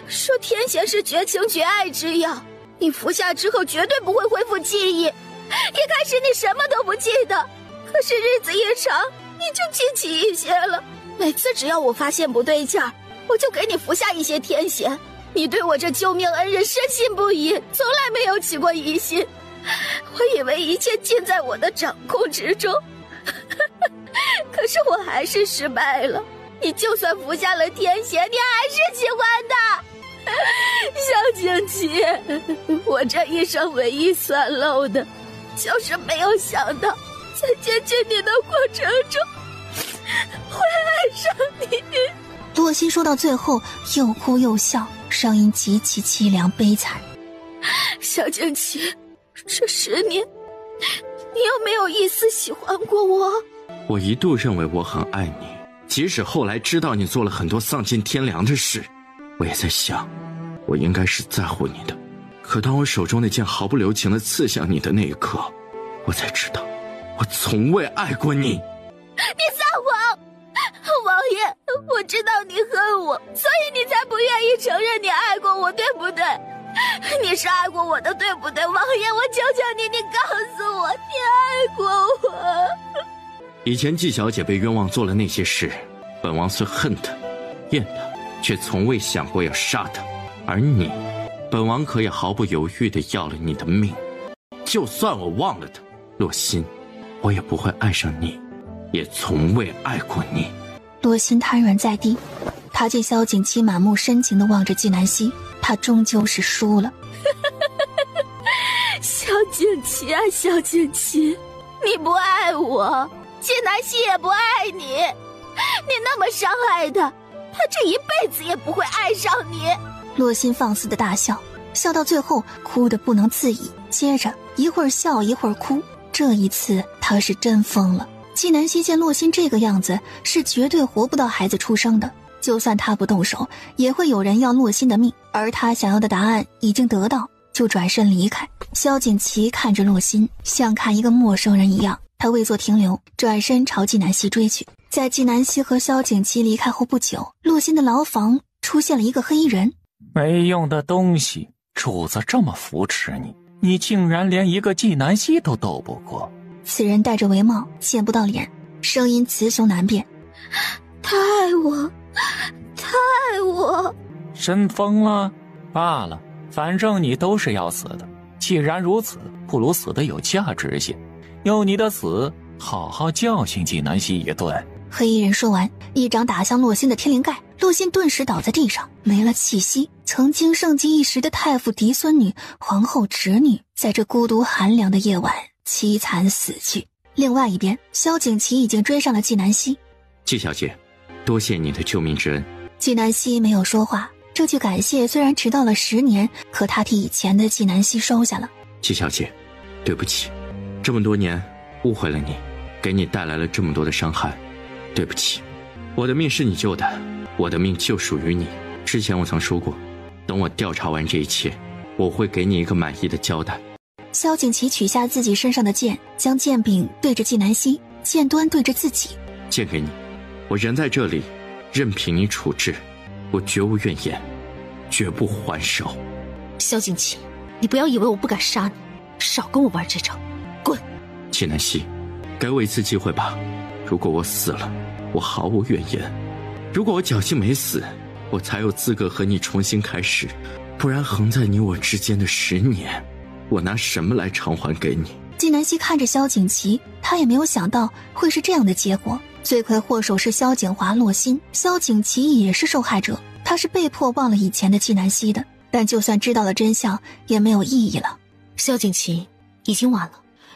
Speaker 7: 说天弦是绝情绝爱之药，你服下之后绝对不会恢复记忆。一开始你什么都不记得，可是日子一长，你就记起一些了。每次只要我发现不对劲儿，我就给你服下一些天弦。你对我这救命恩人深信不疑，从来没有起过疑心。我以为一切尽在我的掌控之中，可是我还是失败了。你就算服下了天弦，你还是喜欢他。萧景琦，我这一生唯一算漏的，就是没有想到在接近你的过程中会爱上你。
Speaker 1: 洛心说到最后又哭又笑，声音极其凄凉悲惨。
Speaker 7: 萧景琦，这10年你有没有一丝喜欢过我？
Speaker 4: 我一度认为我很爱你，即使后来知道你做了很多丧尽天良的事，我也在想，我应该是在乎你的。可当我手中那剑毫不留情地刺向你的那一刻，我才知道，我从未爱过你。
Speaker 7: 你撒谎！王爷，我知道你恨我，所以你才不愿意承认你爱过我，对不对？你是爱过我的，对不对？王爷，我求求你，你告诉我，你爱过我。
Speaker 4: 以前纪小姐被冤枉做了那些事，本王虽恨她、厌她，却从未想过要杀她。而你，本王可以毫不犹豫地要了你的命。就算我忘了她，洛心，我也不会爱上你，也从未爱过你。
Speaker 1: 洛心瘫软在地，他见萧景琦满目深情地望着纪南希，他终究是输了。
Speaker 7: 萧景琦啊，萧景琦，你不爱我，纪南希也不爱你，你那么伤害他，他这一辈子也不会爱上你。
Speaker 1: 洛心放肆的大笑，笑到最后哭得不能自已，接着一会儿笑一会儿哭，这一次他是真疯了。纪南希见洛心这个样子，是绝对活不到孩子出生的，就算他不动手，也会有人要洛心的命，而他想要的答案已经得到，就转身离开。萧景琦看着洛心，像看一个陌生人一样，他未作停留，转身朝纪南希追去。在纪南希和萧景琦离开后不久，洛心的牢房出现了一个黑衣人。
Speaker 15: 没用的东西，
Speaker 3: 主子这么扶持你，你竟然连一个纪南希都斗不过。
Speaker 1: 此人戴着帷帽，见不到脸，声音雌雄难辨。
Speaker 12: 他爱我，他爱我。
Speaker 3: 真疯了？罢了，反正你都是要死的。既然如此，不如死得有价值些。用你的死好好教训纪南希一顿。
Speaker 1: 黑衣人说完，一掌打向洛心的天灵盖，洛心顿时倒在地上，没了气息。曾经盛极一时的太傅嫡孙女、皇后侄女，在这孤独寒凉的夜晚凄惨死去。另外一边，萧景琦已经追上了纪南希。
Speaker 4: 纪小姐，多谢你的救命之恩。
Speaker 1: 纪南希没有说话，这句感谢虽然迟到了10年，可他替以前的纪南希收下了。
Speaker 4: 纪小姐，对不起，这么多年误会了你，给你带来了这么多的伤害，对不起。我的命是你救的，我的命就属于你。之前我曾说过，等我调查完这一切，我会给你一个满意的交代。
Speaker 1: 萧景琦取下自己身上的剑，将剑柄对着纪南希，剑端对着自己。
Speaker 4: 剑给你，我人在这里，任凭你处置，我绝无怨言，绝不还手。
Speaker 5: 萧景琦，你不要以为我不敢杀你，少跟我玩这招，滚！
Speaker 4: 纪南希，给我一次机会吧。如果我死了，我毫无怨言；如果我侥幸没死，我才有资格和你重新开始。不然横在你我之间的10年，我拿什么来偿还给你？
Speaker 1: 纪南希看着萧景琦，他也没有想到会是这样的结果。罪魁祸首是萧景华、洛心，萧景琦也是受害者，他是被迫忘了以前的纪南希的。但就算知道了真相，也没有意义了。
Speaker 5: 萧景琦，已经晚了。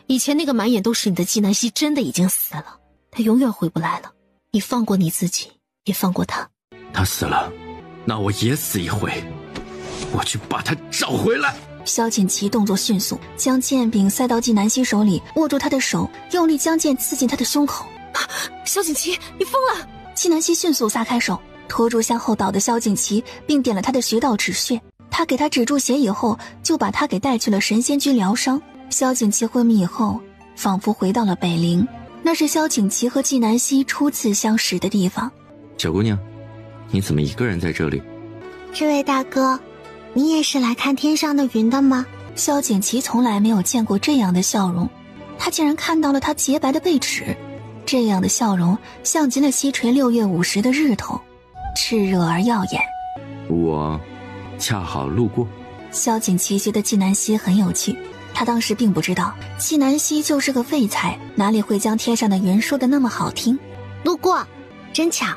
Speaker 5: 以前那个满眼都是你的纪南希真的已经死了，他永远回不来了。你放过你自己，也放过他。
Speaker 4: 他死了，那我也死一回，我去把他找回来。
Speaker 1: 萧景琦动作迅速，将剑柄塞到纪南希手里，握住他的手，用力将剑刺进他的胸口。
Speaker 5: 萧景琦，你疯了！
Speaker 1: 纪南希迅速撒开手，拖住向后倒的萧景琦，并点了他的穴道止血。他给他止住血以后，就把他给带去了神仙居疗伤。萧景琦昏迷以后，仿佛回到了北陵，那是萧景琦和纪南希初次相识的地方。
Speaker 4: 小姑娘，你怎么一个人在这里？
Speaker 17: 这位大哥，你也是来看天上的云的吗？
Speaker 1: 萧景琦从来没有见过这样的笑容，他竟然看到了他洁白的背齿，这样的笑容像极了西垂6月50的日头，炽热而耀眼。
Speaker 4: 我恰好路过。
Speaker 1: 萧景琦觉得纪南希很有趣，他当时并不知道纪南希就是个废材，哪里会将天上的云说得那么好听。
Speaker 17: 路过，真巧。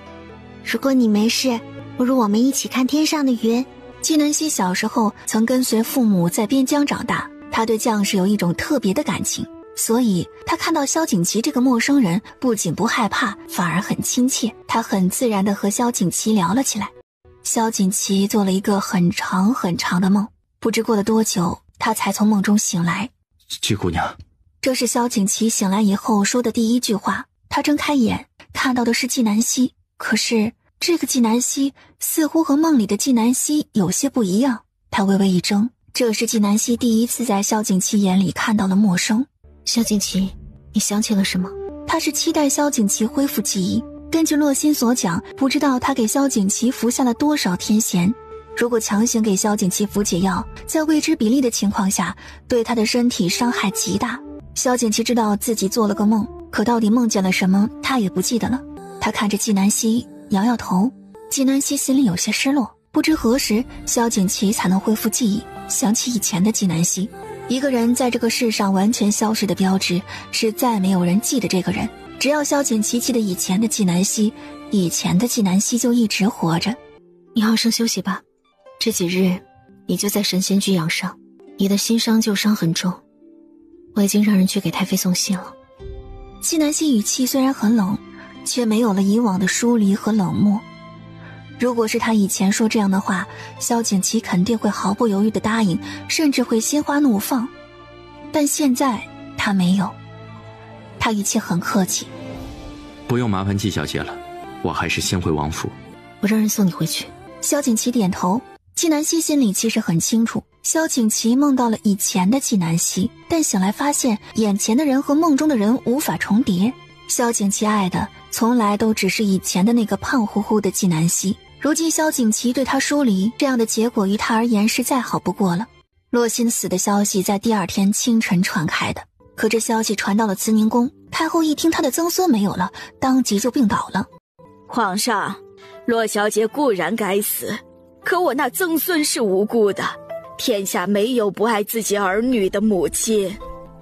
Speaker 17: 如果你没事，不如我们一起看天上的云。
Speaker 1: 纪南希小时候曾跟随父母在边疆长大，他对将士有一种特别的感情，所以他看到萧景琦这个陌生人，不仅不害怕，反而很亲切。他很自然地和萧景琦聊了起来。萧景琦做了一个很长很长的梦，不知过了多久，他才从梦中醒来。
Speaker 4: 纪姑娘，
Speaker 1: 这是萧景琦醒来以后说的第一句话。他睁开眼，看到的是纪南希，可是这个纪南希似乎和梦里的纪南希有些不一样。他微微一怔，这是纪南希第一次在萧景琦眼里看到了陌生。
Speaker 5: 萧景琦，你想起了什么？
Speaker 1: 他是期待萧景琦恢复记忆。根据洛心所讲，不知道他给萧景琦服下了多少天弦。如果强行给萧景琦服解药，在未知比例的情况下，对他的身体伤害极大。萧景琦知道自己做了个梦，可到底梦见了什么，他也不记得了。他看着纪南希，摇摇头。纪南希心里有些失落，不知何时萧景琦才能恢复记忆，想起以前的纪南希。一个人在这个世上完全消失的标志，是再没有人记得这个人。只要萧景琦记得以前的纪南希，以前的纪南希就一直活着。
Speaker 5: 你好生休息吧，这几日你就在神仙居养伤，你的新伤旧伤很重，我已经让人去给太妃送信了。
Speaker 1: 纪南希语气虽然很冷，却没有了以往的疏离和冷漠。如果是他以前说这样的话，萧景琦肯定会毫不犹豫地答应，甚至会心花怒放。但现在他没有，他一切很客气。
Speaker 4: 不用麻烦纪小姐了，我还是先回王府。
Speaker 5: 我让人送你回去。
Speaker 1: 萧景琦点头。纪南希心里其实很清楚，萧景琦梦到了以前的纪南希，但醒来发现眼前的人和梦中的人无法重叠。萧景琦爱的从来都只是以前的那个胖乎乎的纪南希，如今萧景琦对他疏离，这样的结果于他而言是再好不过了。洛心死的消息在第二天清晨传开的，可这消息传到了慈宁宫，太后一听她的曾孙没有了，当即就病倒了。
Speaker 7: 皇上，洛小姐固然该死，可我那曾孙是无辜的，天下没有不爱自己儿女的母亲，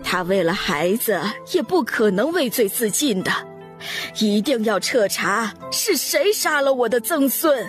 Speaker 7: 她为了孩子也不可能畏罪自尽的，一定要彻查是谁杀了我的曾孙。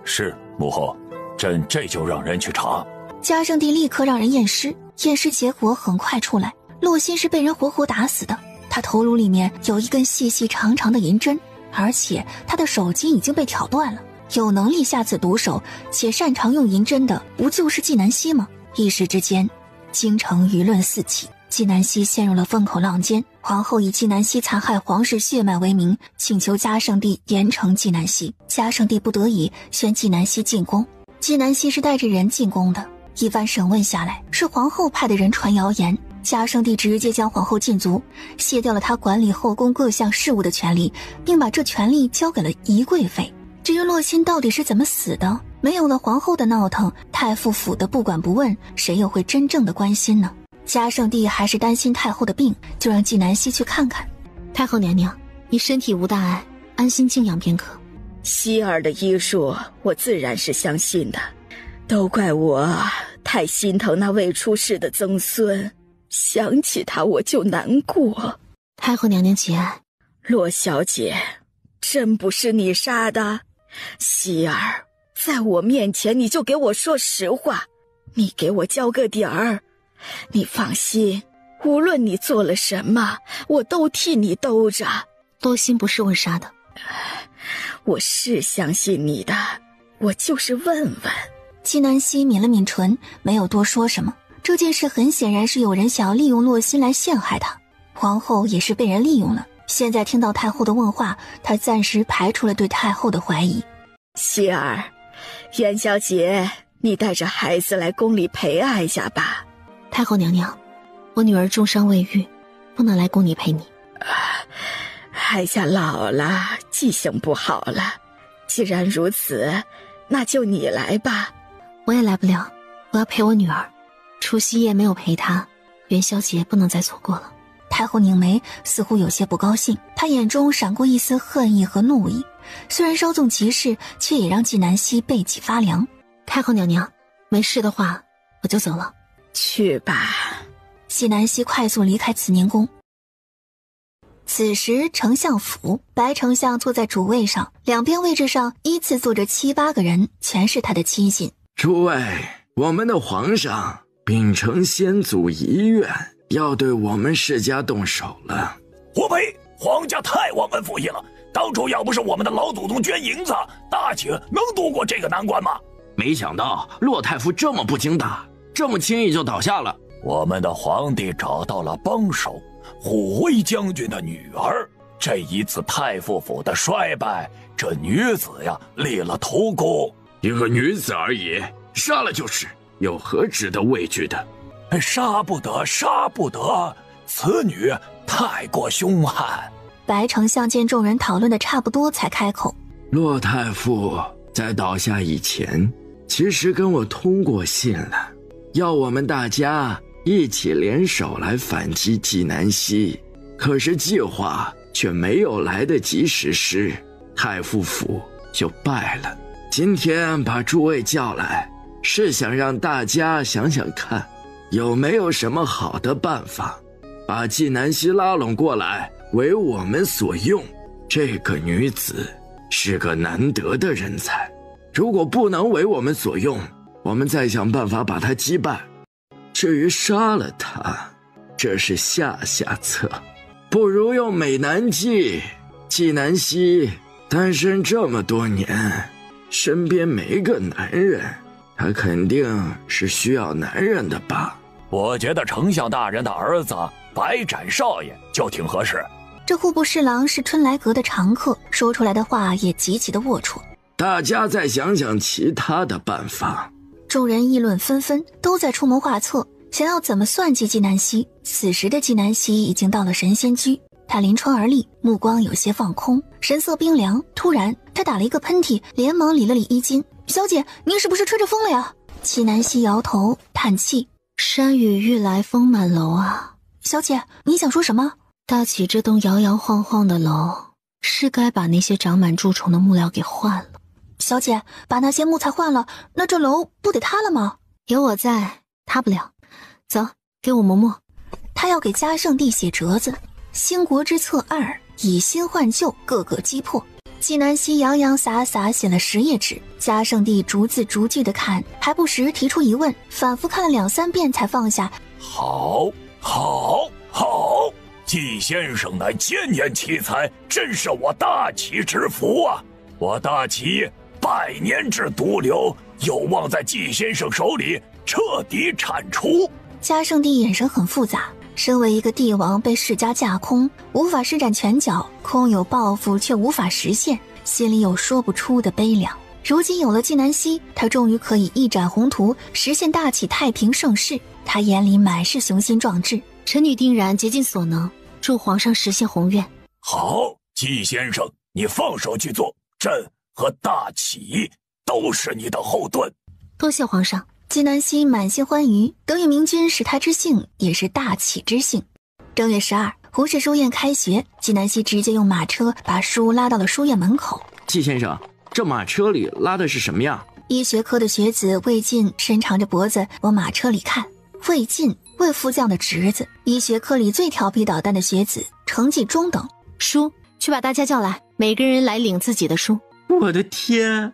Speaker 3: 是，母后，朕这就让人去查。
Speaker 1: 嘉圣帝立刻让人验尸，验尸结果很快出来，洛心是被人活活打死的，他头颅里面有一根细细长长的银针，而且他的手筋已经被挑断了。有能力下此毒手且擅长用银针的，不就是纪南希吗？一时之间，京城舆论四起，纪南希陷入了风口浪尖。皇后以纪南希残害皇室血脉为名，请求嘉圣帝严惩纪南希。嘉圣帝不得已宣纪南希进宫。纪南希是带着人进宫的，一番审问下来，是皇后派的人传谣言，嘉圣帝直接将皇后禁足，卸掉了她管理后宫各项事务的权利，并把这权利交给了宜贵妃。至于洛心到底是怎么死的，没有了皇后的闹腾，太傅府的不管不问，谁又会真正的关心呢？嘉圣帝还是担心太后的病，就让纪南希去看看。
Speaker 5: 太后娘娘，你身体无大碍，安心静养便可。
Speaker 7: 希儿的医术我自然是相信的，都怪我太心疼那未出世的曾孙，想起他我就难过。
Speaker 5: 太后娘娘节哀。
Speaker 7: 洛小姐，真不是你杀的？希儿，在我面前你就给我说实话，你给我交个底儿。你放心，无论你做了什么，我都替你兜着。
Speaker 5: 洛心不是我杀的。
Speaker 7: 我是相信你的，我就是问问。
Speaker 1: 纪南希抿了抿唇，没有多说什么。这件事很显然是有人想要利用洛心来陷害她，皇后也是被人利用了。现在听到太后的问话，她暂时排除了对太后的怀疑。
Speaker 7: 希儿，元宵节你带着孩子来宫里陪爱一下吧。
Speaker 5: 太后娘娘，我女儿重伤未愈，不能来宫里陪你。
Speaker 7: 孩下老了，记性不好了，既然如此，那就你来吧。
Speaker 5: 我也来不了，我要陪我女儿。除夕夜没有陪她，元宵节不能再错过了。
Speaker 1: 太后拧眉，似乎有些不高兴，她眼中闪过一丝恨意和怒意，虽然稍纵即逝，却也让纪南希背脊发凉。
Speaker 5: 太后娘娘，没事的话，我就走了。
Speaker 7: 去吧。
Speaker 1: 纪南希快速离开慈宁宫。此时丞相府，白丞相坐在主位上，两边位置上依次坐着7、8个人，全是他的亲信。
Speaker 14: 诸位，我们的皇上秉承先祖遗愿，要对我们世家动手了。
Speaker 10: 胡呸！皇家太忘恩负义了，当初要不是我们的老祖宗捐银子，大清能度过这个难关吗？
Speaker 4: 没想到洛太傅这么不经打，这么轻易就倒下了。
Speaker 10: 我们的皇帝找到了帮手，虎威将军的女儿。这一次太傅府的衰败，这女子呀立了头功。
Speaker 4: 一个女子而已，杀了就是，有何值得畏惧的？
Speaker 10: 杀不得，杀不得，此女太过凶悍。
Speaker 1: 白丞相见众人讨论的差不多，才开口：
Speaker 14: 洛太傅在倒下以前，其实跟我通过信了，要我们大家一起联手来反击纪南希，可是计划却没有来得及实施，太傅府就败了。今天把诸位叫来，是想让大家想想看，有没有什么好的办法，把纪南希拉拢过来，为我们所用。这个女子是个难得的人才，如果不能为我们所用，我们再想办法把她击败。至于杀了她，这是下策，不如用美男计。纪南希单身这么多年，身边没个男人，她肯定是需要男人的吧。
Speaker 10: 我觉得丞相大人的儿子白展少爷就挺合适。
Speaker 1: 这户部侍郎是春来阁的常客，说出来的话也极其的龌龊。
Speaker 14: 大家再想想其他的办法。
Speaker 1: 众人议论纷纷，都在出谋划策，想要怎么算计纪南希。此时的纪南希已经到了神仙居，他临窗而立，目光有些放空，神色冰凉。突然他打了一个喷嚏，连忙理了理衣襟。小姐，您是不是吹着风了呀？纪南希摇头叹气，
Speaker 5: 山雨欲来风满楼啊！
Speaker 1: 小姐，你想说什么？
Speaker 5: 大启这栋摇摇晃晃的楼，是该把那些长满蛀虫的木料给换了。
Speaker 1: 小姐，把那些木材换了，那这楼不得塌了吗？
Speaker 5: 有我在，塌不了。走，给我磨磨。
Speaker 1: 他要给嘉圣帝写折子，兴国之策2，以新换旧，各个击破。纪南希洋洋洒洒写了10页纸，嘉圣帝逐字逐句的看，还不时提出疑问，反复看了2、3遍才放下。
Speaker 10: 好，季先生乃千年奇才，真是我大齐之福啊！我大齐100年之毒瘤，有望在季先生手里彻底铲除。
Speaker 1: 嘉圣帝眼神很复杂，身为一个帝王，被世家架空，无法施展拳脚，空有抱负却无法实现，心里有说不出的悲凉。如今有了纪南希，他终于可以一展宏图，实现大齐太平盛世。他眼里满是雄心壮志。
Speaker 5: 臣女定然竭尽所能，助皇上实现宏愿。
Speaker 10: 好，季先生，你放手去做，朕和大齐都是你的后盾。
Speaker 5: 多谢皇上。
Speaker 1: 纪南希满心欢愉，德育明君是他之幸，也是大齐之幸。正月12，弘氏书院开学，纪南希直接用马车把书拉到了书院门口。
Speaker 4: 季先生，这马车里拉的是什么呀？
Speaker 1: 医学科的学子魏晋伸长着脖子往马车里看。魏晋，魏副将的侄子，医学科里最调皮捣蛋的学子，成绩中等。
Speaker 5: 书，去把大家叫来，每个人来领自己的书。
Speaker 4: 我的天，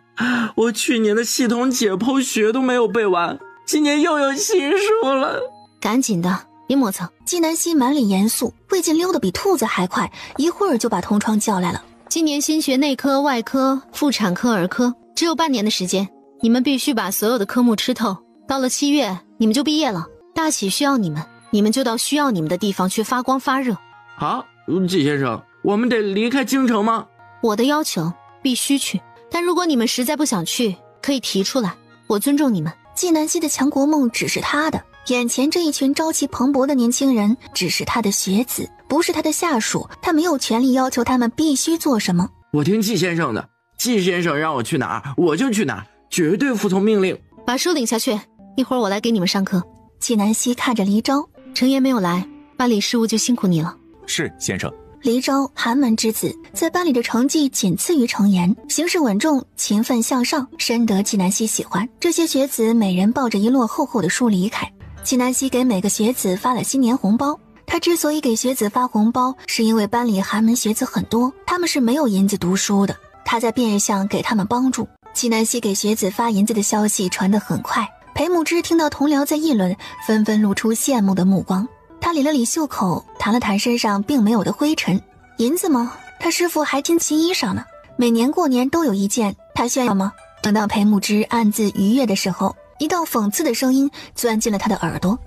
Speaker 4: 我去年的系统解剖学都没有背完，今年又有新书了。
Speaker 5: 赶紧的，别磨蹭。
Speaker 1: 纪南希满脸严肃，魏晋溜得比兔子还快，一会儿就把同窗叫来了。
Speaker 5: 今年新学内科、外科、妇产科、儿科，只有半年的时间，你们必须把所有的科目吃透。到了7月，你们就毕业了。大启需要你们，你们就到需要你们的地方去发光发热。
Speaker 4: 好，季先生，我们得离开京城吗？
Speaker 5: 我的要求必须去，但如果你们实在不想去，可以提出来，我尊重你们。
Speaker 1: 纪南希的强国梦只是他的，眼前这一群朝气蓬勃的年轻人只是他的学子，不是他的下属，他没有权利要求他们必须做什么。
Speaker 4: 我听季先生的，季先生让我去哪儿我就去哪儿，绝对服从命令。
Speaker 5: 把书领下去，一会儿我来给你们上课。
Speaker 1: 纪南希看着黎昭，
Speaker 5: 程岩没有来，班里事务就辛苦你了。
Speaker 11: 是，先生。
Speaker 1: 黎昭，寒门之子，在班里的成绩仅次于程岩，行事稳重，勤奋向上，深得纪南希喜欢。这些学子每人抱着一摞厚厚的书离开。纪南希给每个学子发了新年红包。他之所以给学子发红包，是因为班里寒门学子很多，他们是没有银子读书的，他在变相给他们帮助。纪南希给学子发银子的消息传得很快。裴慕之听到同僚在议论，纷纷露出羡慕的目光。他理了理袖口，弹了弹身上并没有的灰尘。银子吗？他师父还真新衣裳呢，每年过年都有一件，他炫耀吗？等到裴慕之暗自愉悦的时候，一道讽刺的声音钻进了他的耳朵。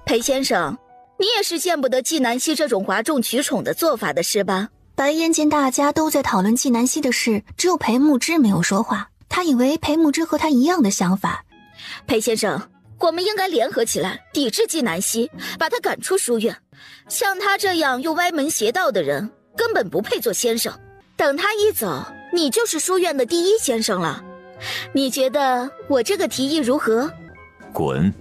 Speaker 7: 裴先生，你也是见不得纪南希这种哗众取宠的做法的是吧？
Speaker 1: 白烟见大家都在讨论纪南希的事，只有裴慕之没有说话。他以为裴慕之和他一样的想法。
Speaker 7: 裴先生，我们应该联合起来抵制纪南希，把他赶出书院。像他这样又歪门邪道的人，根本不配做先生。等他一走，你就是书院的第1先生了。你觉得我这个提议如何？
Speaker 11: 滚！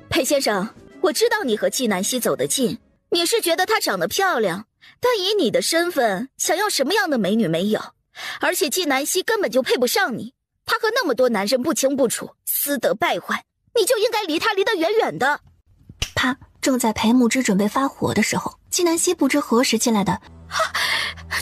Speaker 7: 裴先生，我知道你和纪南希走得近，你是觉得她长得漂亮，但以你的身份，想要什么样的美女没有？而且纪南希根本就配不上你，她和那么多男人不清不楚，私德败坏，你就应该离她离得远远的。
Speaker 1: 啪！正在裴慕之准备发火的时候，纪南希不知何时进来的。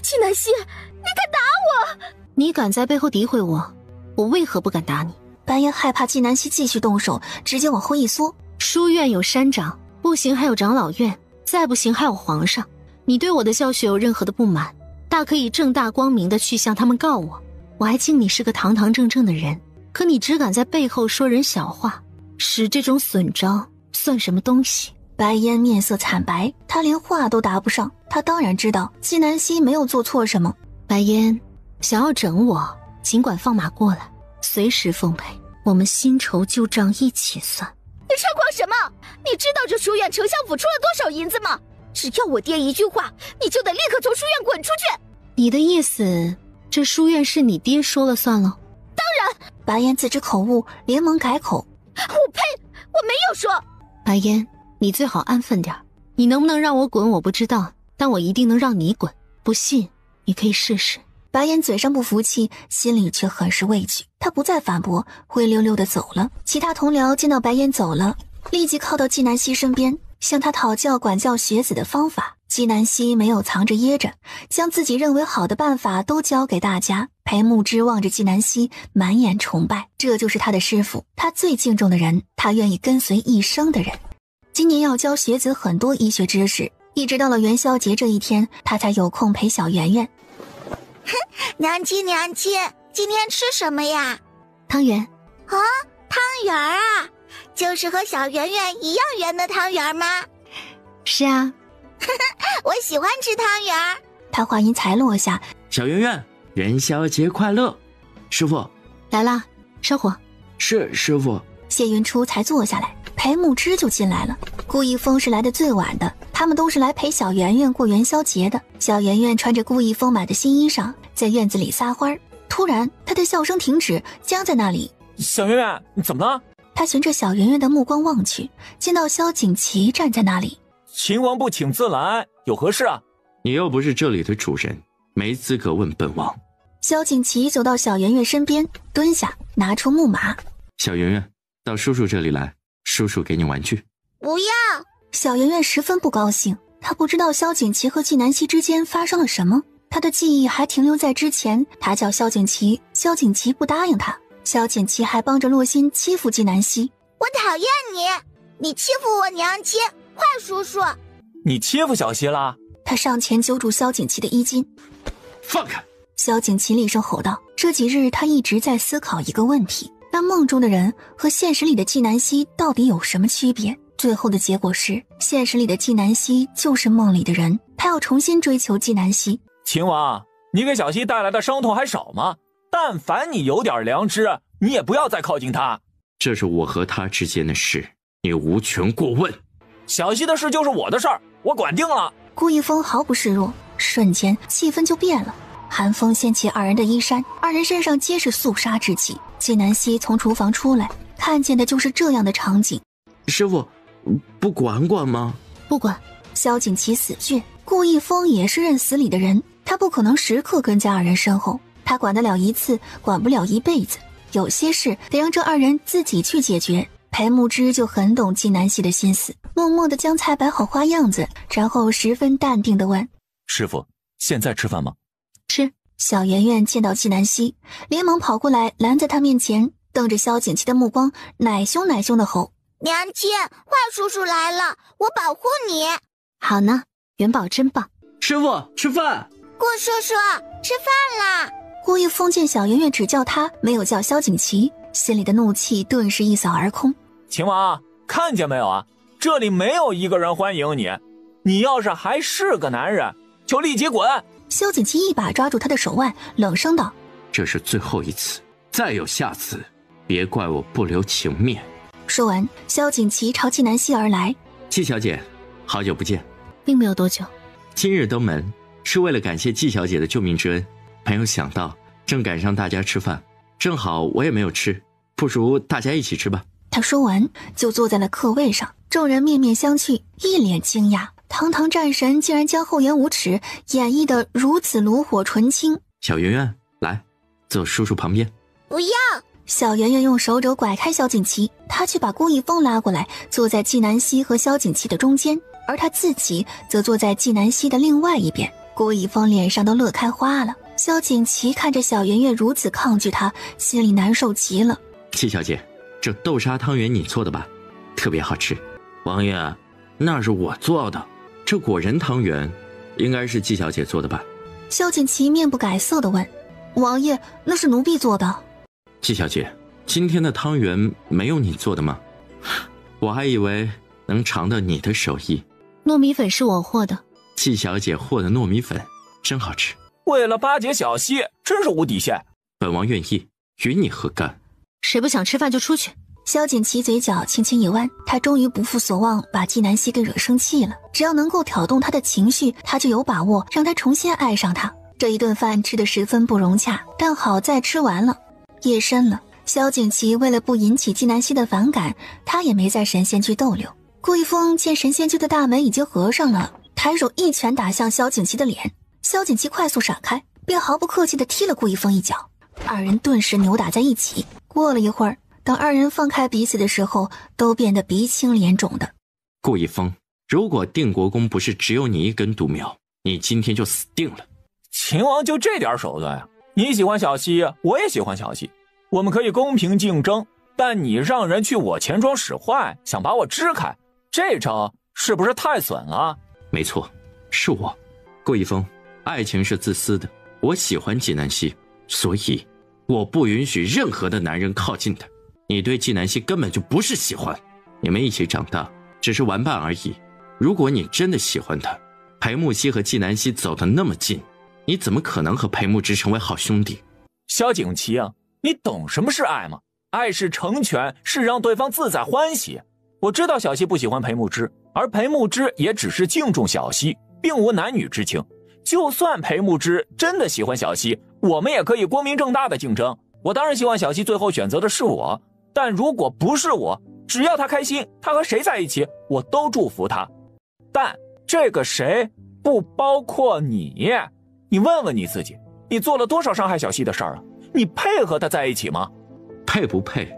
Speaker 7: 纪南希，你敢打我？
Speaker 5: 你敢在背后诋毁我，我为何不敢打你？
Speaker 1: 白烟害怕纪南希继续动手，直接往后一缩。
Speaker 5: 书院有山长，不行还有长老院，再不行还有皇上。你对我的教学有任何的不满，大可以正大光明的去向他们告我。我还敬你是个堂堂正正的人，可你只敢在背后说人小话，使这种损招算什么东西？
Speaker 1: 白烟面色惨白，他连话都答不上。他当然知道纪南希没有做错什么。
Speaker 5: 白烟，想要整我，尽管放马过来，随时奉陪，我们新仇旧账一起算。
Speaker 7: 你猖狂什么？你知道这书院丞相府出了多少银子吗？只要我爹一句话，你就得立刻从书院滚出去。
Speaker 5: 你的意思，这书院是你爹说了算了？
Speaker 7: 当然。
Speaker 1: 白烟自知口误，连忙改口。
Speaker 7: 我呸！我没有说。
Speaker 9: 白烟，你最好安分点。你能不能让我滚我不知道，但我一定能让你滚。不信，你可以试试。
Speaker 1: 白烟嘴上不服气，心里却很是畏惧。他不再反驳，灰溜溜的走了。其他同僚见到白烟走了，立即靠到纪南希身边，向他讨教管教学子的方法。纪南希没有藏着掖着，将自己认为好的办法都教给大家。裴木之望着纪南希，满眼崇拜，这就是他的师傅，他最敬重的人，他愿意跟随一生的人。今年要教学子很多医学知识，一直到了元宵节这一天，他才有空陪小圆圆。
Speaker 6: 娘亲，今天吃什么呀？
Speaker 1: 汤圆。
Speaker 6: 啊，汤圆啊，就是和小圆圆一样圆的汤圆吗？
Speaker 1: 是啊。
Speaker 6: 我喜欢吃汤圆。
Speaker 1: 他话音才落下，
Speaker 4: 小圆圆，元宵节快乐！师傅
Speaker 1: 来啦，稍会。
Speaker 14: 是师傅。
Speaker 1: 谢云初才坐下来，裴木之就进来了。顾一峰是来的最晚的，他们都是来陪小圆圆过元宵节的。小圆圆穿着顾一峰买的新衣裳，在院子里撒欢。突然，他的笑声停止，僵在那里。
Speaker 15: 小圆圆，你怎么了？
Speaker 1: 他循着小圆圆的目光望去，见到萧景琦站在那里。
Speaker 15: 秦王不请自来，有何事啊？
Speaker 4: 你又不是这里的主人，没资格问本王。
Speaker 1: 萧景琦走到小圆圆身边，蹲下，拿出木马。
Speaker 4: 小圆圆，到叔叔这里来，叔叔给你玩具。
Speaker 6: 不要！
Speaker 1: 小圆圆十分不高兴，她不知道萧景琦和纪南希之间发生了什么，她的记忆还停留在之前，她叫萧景琦，萧景琦不答应她，萧景琦还帮着洛心欺负纪南希。
Speaker 6: 我讨厌你欺负我娘亲，坏叔叔！
Speaker 15: 你欺负小希了？
Speaker 1: 他上前揪住萧景琦的衣襟。
Speaker 4: 放开！
Speaker 1: 萧景琦厉声吼道。这几日他一直在思考一个问题，那梦中的人和现实里的纪南希到底有什么区别？最后的结果是，现实里的纪南希就是梦里的人，他要重新追求纪南希。
Speaker 15: 秦王，你给小希带来的伤痛还少吗？但凡你有点良知，你也不要再靠近他。
Speaker 4: 这是我和他之间的事，你无权过问。
Speaker 15: 小希的事就是我的事儿，我管定了。
Speaker 1: 顾一峰毫不示弱，瞬间气氛就变了。寒风掀起二人的衣衫，二人身上皆是肃杀之气。纪南希从厨房出来，看见的就是这样的场景。
Speaker 4: 师傅，不管吗？
Speaker 1: 不管。萧景琦死倔，顾一峰也是认死理的人，他不可能时刻跟在二人身后，他管得了一次，管不了一辈子。有些事得让这二人自己去解决。裴木之就很懂纪南希的心思，默默地将菜摆好花样子，然后十分淡定地问：
Speaker 11: 师傅，现在吃饭吗？
Speaker 1: 吃。小圆圆见到纪南希，连忙跑过来拦在他面前，瞪着萧景琦的目光，奶凶奶凶地吼：
Speaker 6: 娘亲，坏叔叔来了，我保护你。
Speaker 1: 好呢，元宝真棒。
Speaker 4: 师傅，吃饭。
Speaker 6: 顾叔叔，吃饭啦。
Speaker 1: 顾一峰见小圆圆只叫他，没有叫萧景琦，心里的怒气顿时一扫而空。
Speaker 15: 秦王，看见没有啊？这里没有一个人欢迎你，你要是还是个男人，就立即滚！
Speaker 1: 萧景琦一把抓住他的手腕，冷声道：
Speaker 4: 这是最后一次，再有下次，别怪我不留情面。
Speaker 1: 说完，萧景琦朝纪南希而来。
Speaker 4: 纪小姐，好久不见。
Speaker 9: 并没有多久。
Speaker 4: 今日登门是为了感谢纪小姐的救命之恩，没有想到正赶上大家吃饭，正好我也没有吃，不如大家一起吃吧。
Speaker 1: 他说完就坐在了客位上，众人面面相觑，一脸惊讶。堂堂战神竟然将厚颜无耻演绎得如此炉火纯青。
Speaker 4: 小圆圆，来，坐叔叔旁边。
Speaker 6: 不要！
Speaker 1: 小圆圆用手肘拐开萧景琦，他却把顾一峰拉过来，坐在纪南希和萧景琦的中间，而他自己则坐在纪南希的另外一边。顾一峰脸上都乐开花了。萧景琦看着小圆圆如此抗拒他，心里难受极了。
Speaker 4: 纪小姐，这豆沙汤圆你做的吧？特别好吃。王爷，那是我做的。这果仁汤圆应该是纪小姐做的吧？
Speaker 1: 萧景琦面不改色地问：王爷，那是奴婢做的。
Speaker 4: 纪小姐，今天的汤圆没有你做的吗？我还以为能尝到你的手艺。
Speaker 9: 糯米粉是我和的。
Speaker 4: 纪小姐和的糯米粉真好吃。
Speaker 15: 为了巴结小希，真是无底线。
Speaker 4: 本王愿意，与你何干？
Speaker 9: 谁不想吃饭就出去。
Speaker 1: 萧景琦嘴角轻轻一弯，他终于不负所望，把纪南希给惹生气了。只要能够挑动他的情绪，他就有把握让他重新爱上他。这一顿饭吃得十分不融洽，但好在吃完了。夜深了，萧景琦为了不引起纪南希的反感，他也没在神仙居逗留。顾一峰见神仙居的大门已经合上了，抬手一拳打向萧景琦的脸，萧景琦快速闪开，便毫不客气地踢了顾一峰一脚，二人顿时扭打在一起。过了一会儿，等二人放开彼此的时候，都变得鼻青脸肿的。
Speaker 4: 顾一峰，如果定国公不是只有你一根独苗，你今天就死定了。
Speaker 15: 秦王就这点手段呀？你喜欢小溪，我也喜欢小溪，我们可以公平竞争，但你让人去我钱庄使坏，想把我支开，这招是不是太损了？
Speaker 4: 没错，是我。顾一峰，爱情是自私的，我喜欢纪南希，所以我不允许任何的男人靠近她。你对纪南希根本就不是喜欢，你们一起长大，只是玩伴而已。如果你真的喜欢她，裴木熙和纪南希走得那么近，你怎么可能和裴木之成为好兄弟？
Speaker 15: 萧景琦啊，你懂什么是爱吗？爱是成全，是让对方自在欢喜。我知道小溪不喜欢裴木之，而裴木之也只是敬重小溪，并无男女之情。就算裴木之真的喜欢小溪，我们也可以光明正大的竞争。我当然希望小溪最后选择的是我，但如果不是我，只要他开心，他和谁在一起，我都祝福他。但这个谁不包括你。你问问你自己，你做了多少伤害小溪的事儿啊？你配和他在一起吗？
Speaker 4: 配不配，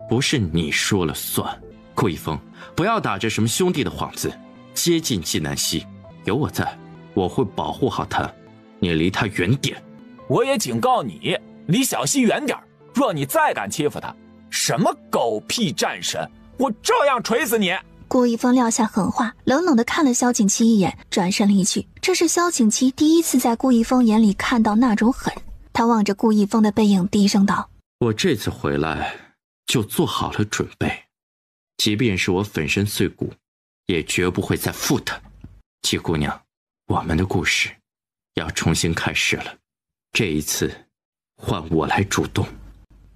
Speaker 4: 不是你说了算。顾一峰，不要打着什么兄弟的幌子接近纪南希，有我在，我会保护好他，你离他远点。
Speaker 15: 我也警告你，离小溪远点，若你再敢欺负他，什么狗屁战神，我照样锤死你。
Speaker 1: 顾一峰撂下狠话，冷冷地看了萧景琦一眼，转身离去。这是萧景琦第一次在顾一峰眼里看到那种狠。他望着顾一峰的背影，低声道：
Speaker 4: 我这次回来就做好了准备，即便是我粉身碎骨，也绝不会再负他。季姑娘，我们的故事要重新开始了，这一次换我来主动。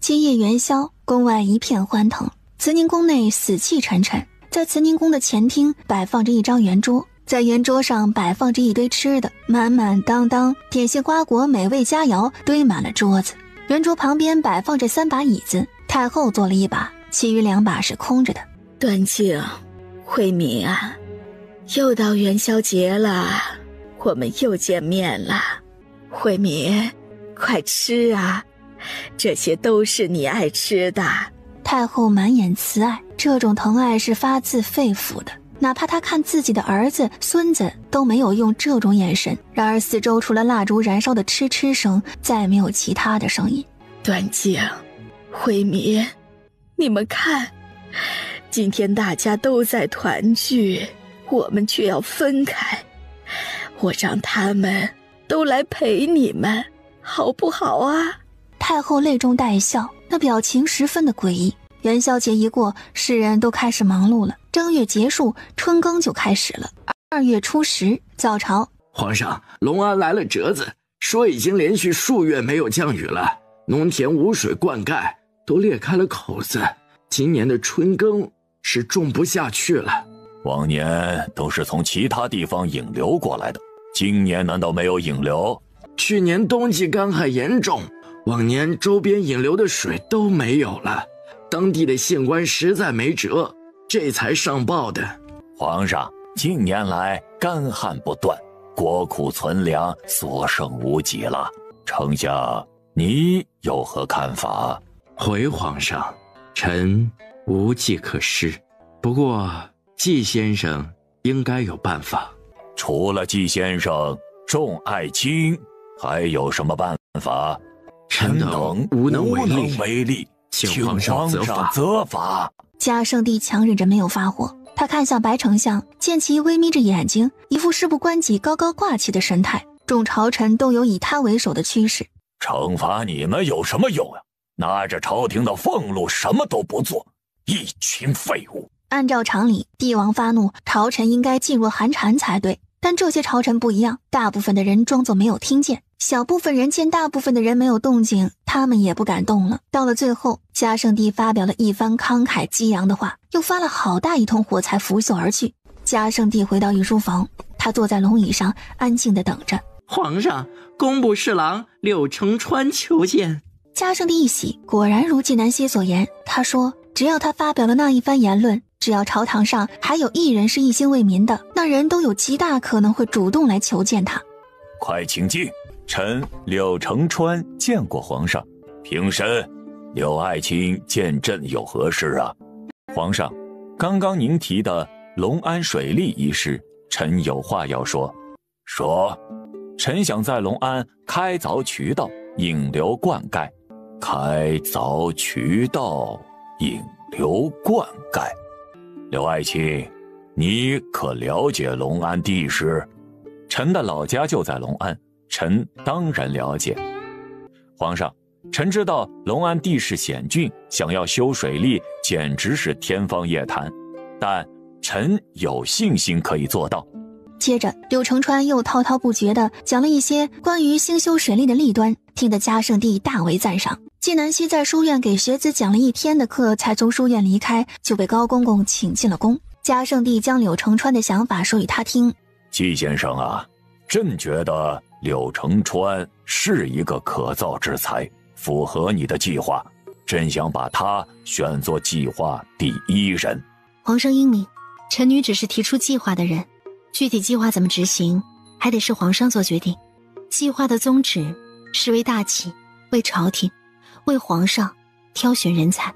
Speaker 1: 今夜元宵，宫外一片欢腾，慈宁宫内死气沉沉。在慈宁宫的前厅摆放着一张圆桌，在圆桌上摆放着一堆吃的，满满当当，点心瓜果美味佳肴堆满了桌子。圆桌旁边摆放着3把椅子，太后坐了一把，其余2把是空着的。
Speaker 7: 端静，慧敏啊，又到元宵节了，我们又见面了。慧敏，快吃啊，这些都是你爱吃的。
Speaker 1: 太后满眼慈爱，这种疼爱是发自肺腑的，哪怕她看自己的儿子、孙子都没有用这种眼神。然而四周除了蜡烛燃烧的嗤嗤声，再没有其他的声音。
Speaker 7: 端静，慧敏，你们看，今天大家都在团聚，我们却要分开。我让他们都来陪你们，好不好啊？
Speaker 1: 太后泪中带笑，那表情十分的诡异。元宵节一过，世人都开始忙碌了。正月结束，春耕就开始了。2月初10早朝，
Speaker 14: 皇上，隆安来了折子，说已经连续数月没有降雨了，农田无水灌溉，都裂开了口子，今年的春耕是种不下去了。
Speaker 3: 往年都是从其他地方引流过来的，今年难道没有引流？
Speaker 14: 去年冬季干旱严重，往年周边引流的水都没有了，当地的县官实在没辙，这才上报的。
Speaker 3: 皇上，近年来干旱不断，国库存粮所剩无几了，丞相你有何看法？
Speaker 4: 回皇上，臣无计可施，不过季先生应该有办法。
Speaker 3: 除了季先生，众爱卿还有什么办法？
Speaker 4: 臣等无能为力，请皇上
Speaker 3: 责罚。
Speaker 1: 嘉圣帝强忍着没有发火，他看向白丞相，见其微眯着眼睛，一副事不关己高高挂起的神态。众朝臣都有以他为首的趋势。
Speaker 3: 惩罚你们有什么用啊？拿着朝廷的俸禄什么都不做，一群废物。
Speaker 1: 按照常理，帝王发怒，朝臣应该噤若寒蝉才对，但这些朝臣不一样，大部分的人装作没有听见，小部分人见大部分的人没有动静，他们也不敢动了。到了最后，嘉圣帝发表了一番慷慨激昂的话，又发了好大一通火才拂袖而去。嘉圣帝回到御书房，他坐在龙椅上安静地等着。
Speaker 2: 皇上，工部侍郎柳承川求见。
Speaker 1: 嘉圣帝一喜，果然如纪南希所言，他说只要他发表了那一番言论，只要朝堂上还有一人是一心为民的，那人都有极大可能会主动来求见他。
Speaker 3: 快请进。
Speaker 11: 臣柳承川见过皇上。
Speaker 3: 平身。柳爱卿见朕有何事啊？
Speaker 11: 皇上，刚刚您提的隆安水利一事，臣有话要说。
Speaker 3: 说。
Speaker 11: 臣想在隆安开凿渠道，引流灌溉。
Speaker 3: 开凿渠道，引流灌溉。柳爱卿，你可了解隆安地势？
Speaker 11: 臣的老家就在隆安，臣当然了解。皇上，臣知道隆安地势险峻，想要修水利简直是天方夜谭，但臣有信心可以做到。
Speaker 1: 接着柳承川又滔滔不绝地讲了一些关于兴修水利的弊端，听得嘉圣帝大为赞赏。纪南希在书院给学子讲了一天的课，才从书院离开，就被高公公请进了宫。嘉圣帝将柳承川的想法说与他听。
Speaker 3: 纪先生啊，朕觉得柳承川是一个可造之才，符合你的计划，朕想把他选作计划第一人。
Speaker 5: 皇上英明，臣女只是提出计划的人，具体计划怎么执行，还得是皇上做决定。计划的宗旨是为大齐，为朝廷，为皇上挑选人才。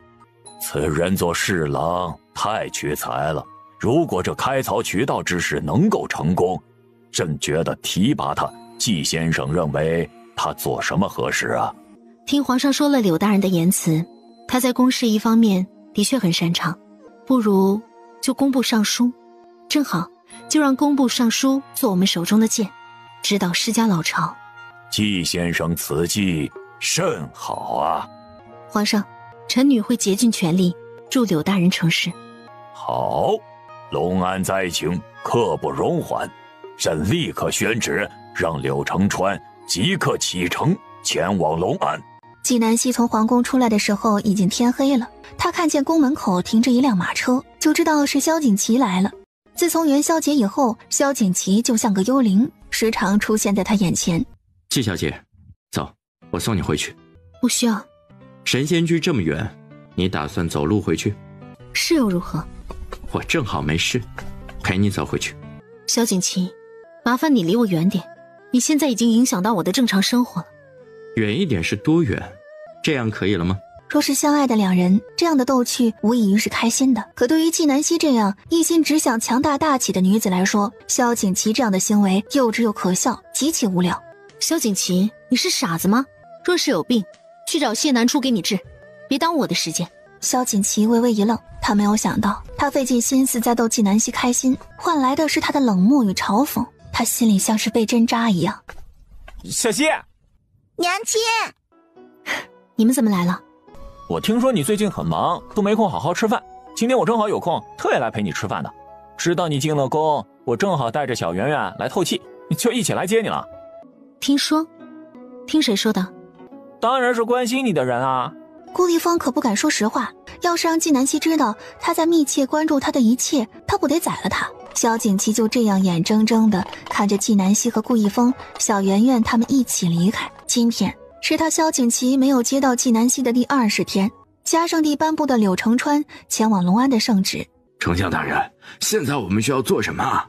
Speaker 3: 此人做侍郎太屈才了，如果这开凿渠道之事能够成功，朕觉得提拔他。纪先生认为他做什么合适啊？
Speaker 5: 听皇上说了柳大人的言辞，他在公事一方面的确很擅长，不如就工部尚书，正好就让工部尚书做我们手中的剑，指导施家老巢。
Speaker 3: 纪先生此计甚好啊！
Speaker 5: 皇上，臣女会竭尽全力助柳大人成事。
Speaker 3: 好，隆安灾情刻不容缓，朕立刻宣旨，让柳承川即刻启程前往隆安。
Speaker 1: 纪南希从皇宫出来的时候已经天黑了，他看见宫门口停着一辆马车，就知道是萧景琦来了。自从元宵节以后，萧景琦就像个幽灵，时常出现在他眼前。
Speaker 4: 纪小姐，走，我送你回去。
Speaker 5: 不需要。
Speaker 4: 神仙居这么远，你打算走路回去？
Speaker 5: 是又如何？
Speaker 4: 我正好没事，陪你走回去。
Speaker 5: 萧景琦，麻烦你离我远点，你现在已经影响到我的正常生活了。
Speaker 4: 远一点是多远？这样可以了吗？
Speaker 1: 若是相爱的两人，这样的逗趣无异于是开心的。可对于纪南希这样一心只想强大大起的女子来说，萧景琦这样的行为幼稚又可笑，极其无聊。
Speaker 5: 萧景琦，你是傻子吗？若是有病，去找谢南初给你治，别耽误我的时间。
Speaker 1: 萧景琦微微一愣，他没有想到，他费尽心思在逗纪南希开心，换来的是他的冷漠与嘲讽。他心里像是被针扎一样。
Speaker 15: 小希，
Speaker 6: 娘亲，
Speaker 5: 你们怎么来了？
Speaker 15: 我听说你最近很忙，都没空好好吃饭。今天我正好有空，特意来陪你吃饭的。知道你进了宫，我正好带着小圆圆来透气，就一起来接你了。
Speaker 5: 听说？听谁说的？
Speaker 15: 当然是关心你的人啊。
Speaker 1: 顾立风可不敢说实话，要是让纪南希知道他在密切关注他的一切，他不得宰了他。萧景琦就这样眼睁睁地看着纪南希和顾一峰、小圆圆他们一起离开。今天是他萧景琦没有接到纪南希的第20天，嘉圣帝颁布的柳承川前往隆安的圣旨。
Speaker 14: 丞相大人，现在我们需要做什么？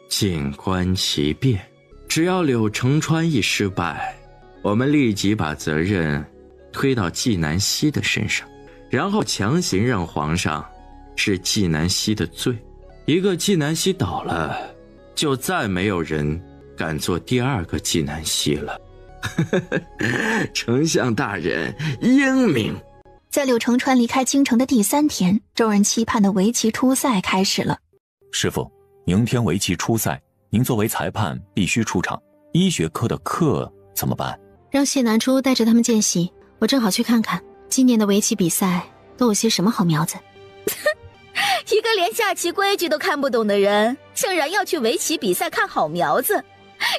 Speaker 4: 静观其变。只要柳承川一失败，我们立即把责任推到纪南希的身上，然后强行让皇上治纪南希的罪。一个纪南希倒了，就再没有人敢做第2个纪南希了。
Speaker 14: 丞相大人英明。
Speaker 1: 在柳承川离开京城的第3天，众人期盼的围棋初赛开始了。
Speaker 11: 师父，明天围棋初赛，您作为裁判必须出场，医学科的课怎么办？
Speaker 5: 让谢南初带着他们见习，我正好去看看今年的围棋比赛都有些什么好苗子。
Speaker 7: 一个连下棋规矩都看不懂的人，竟然要去围棋比赛看好苗子，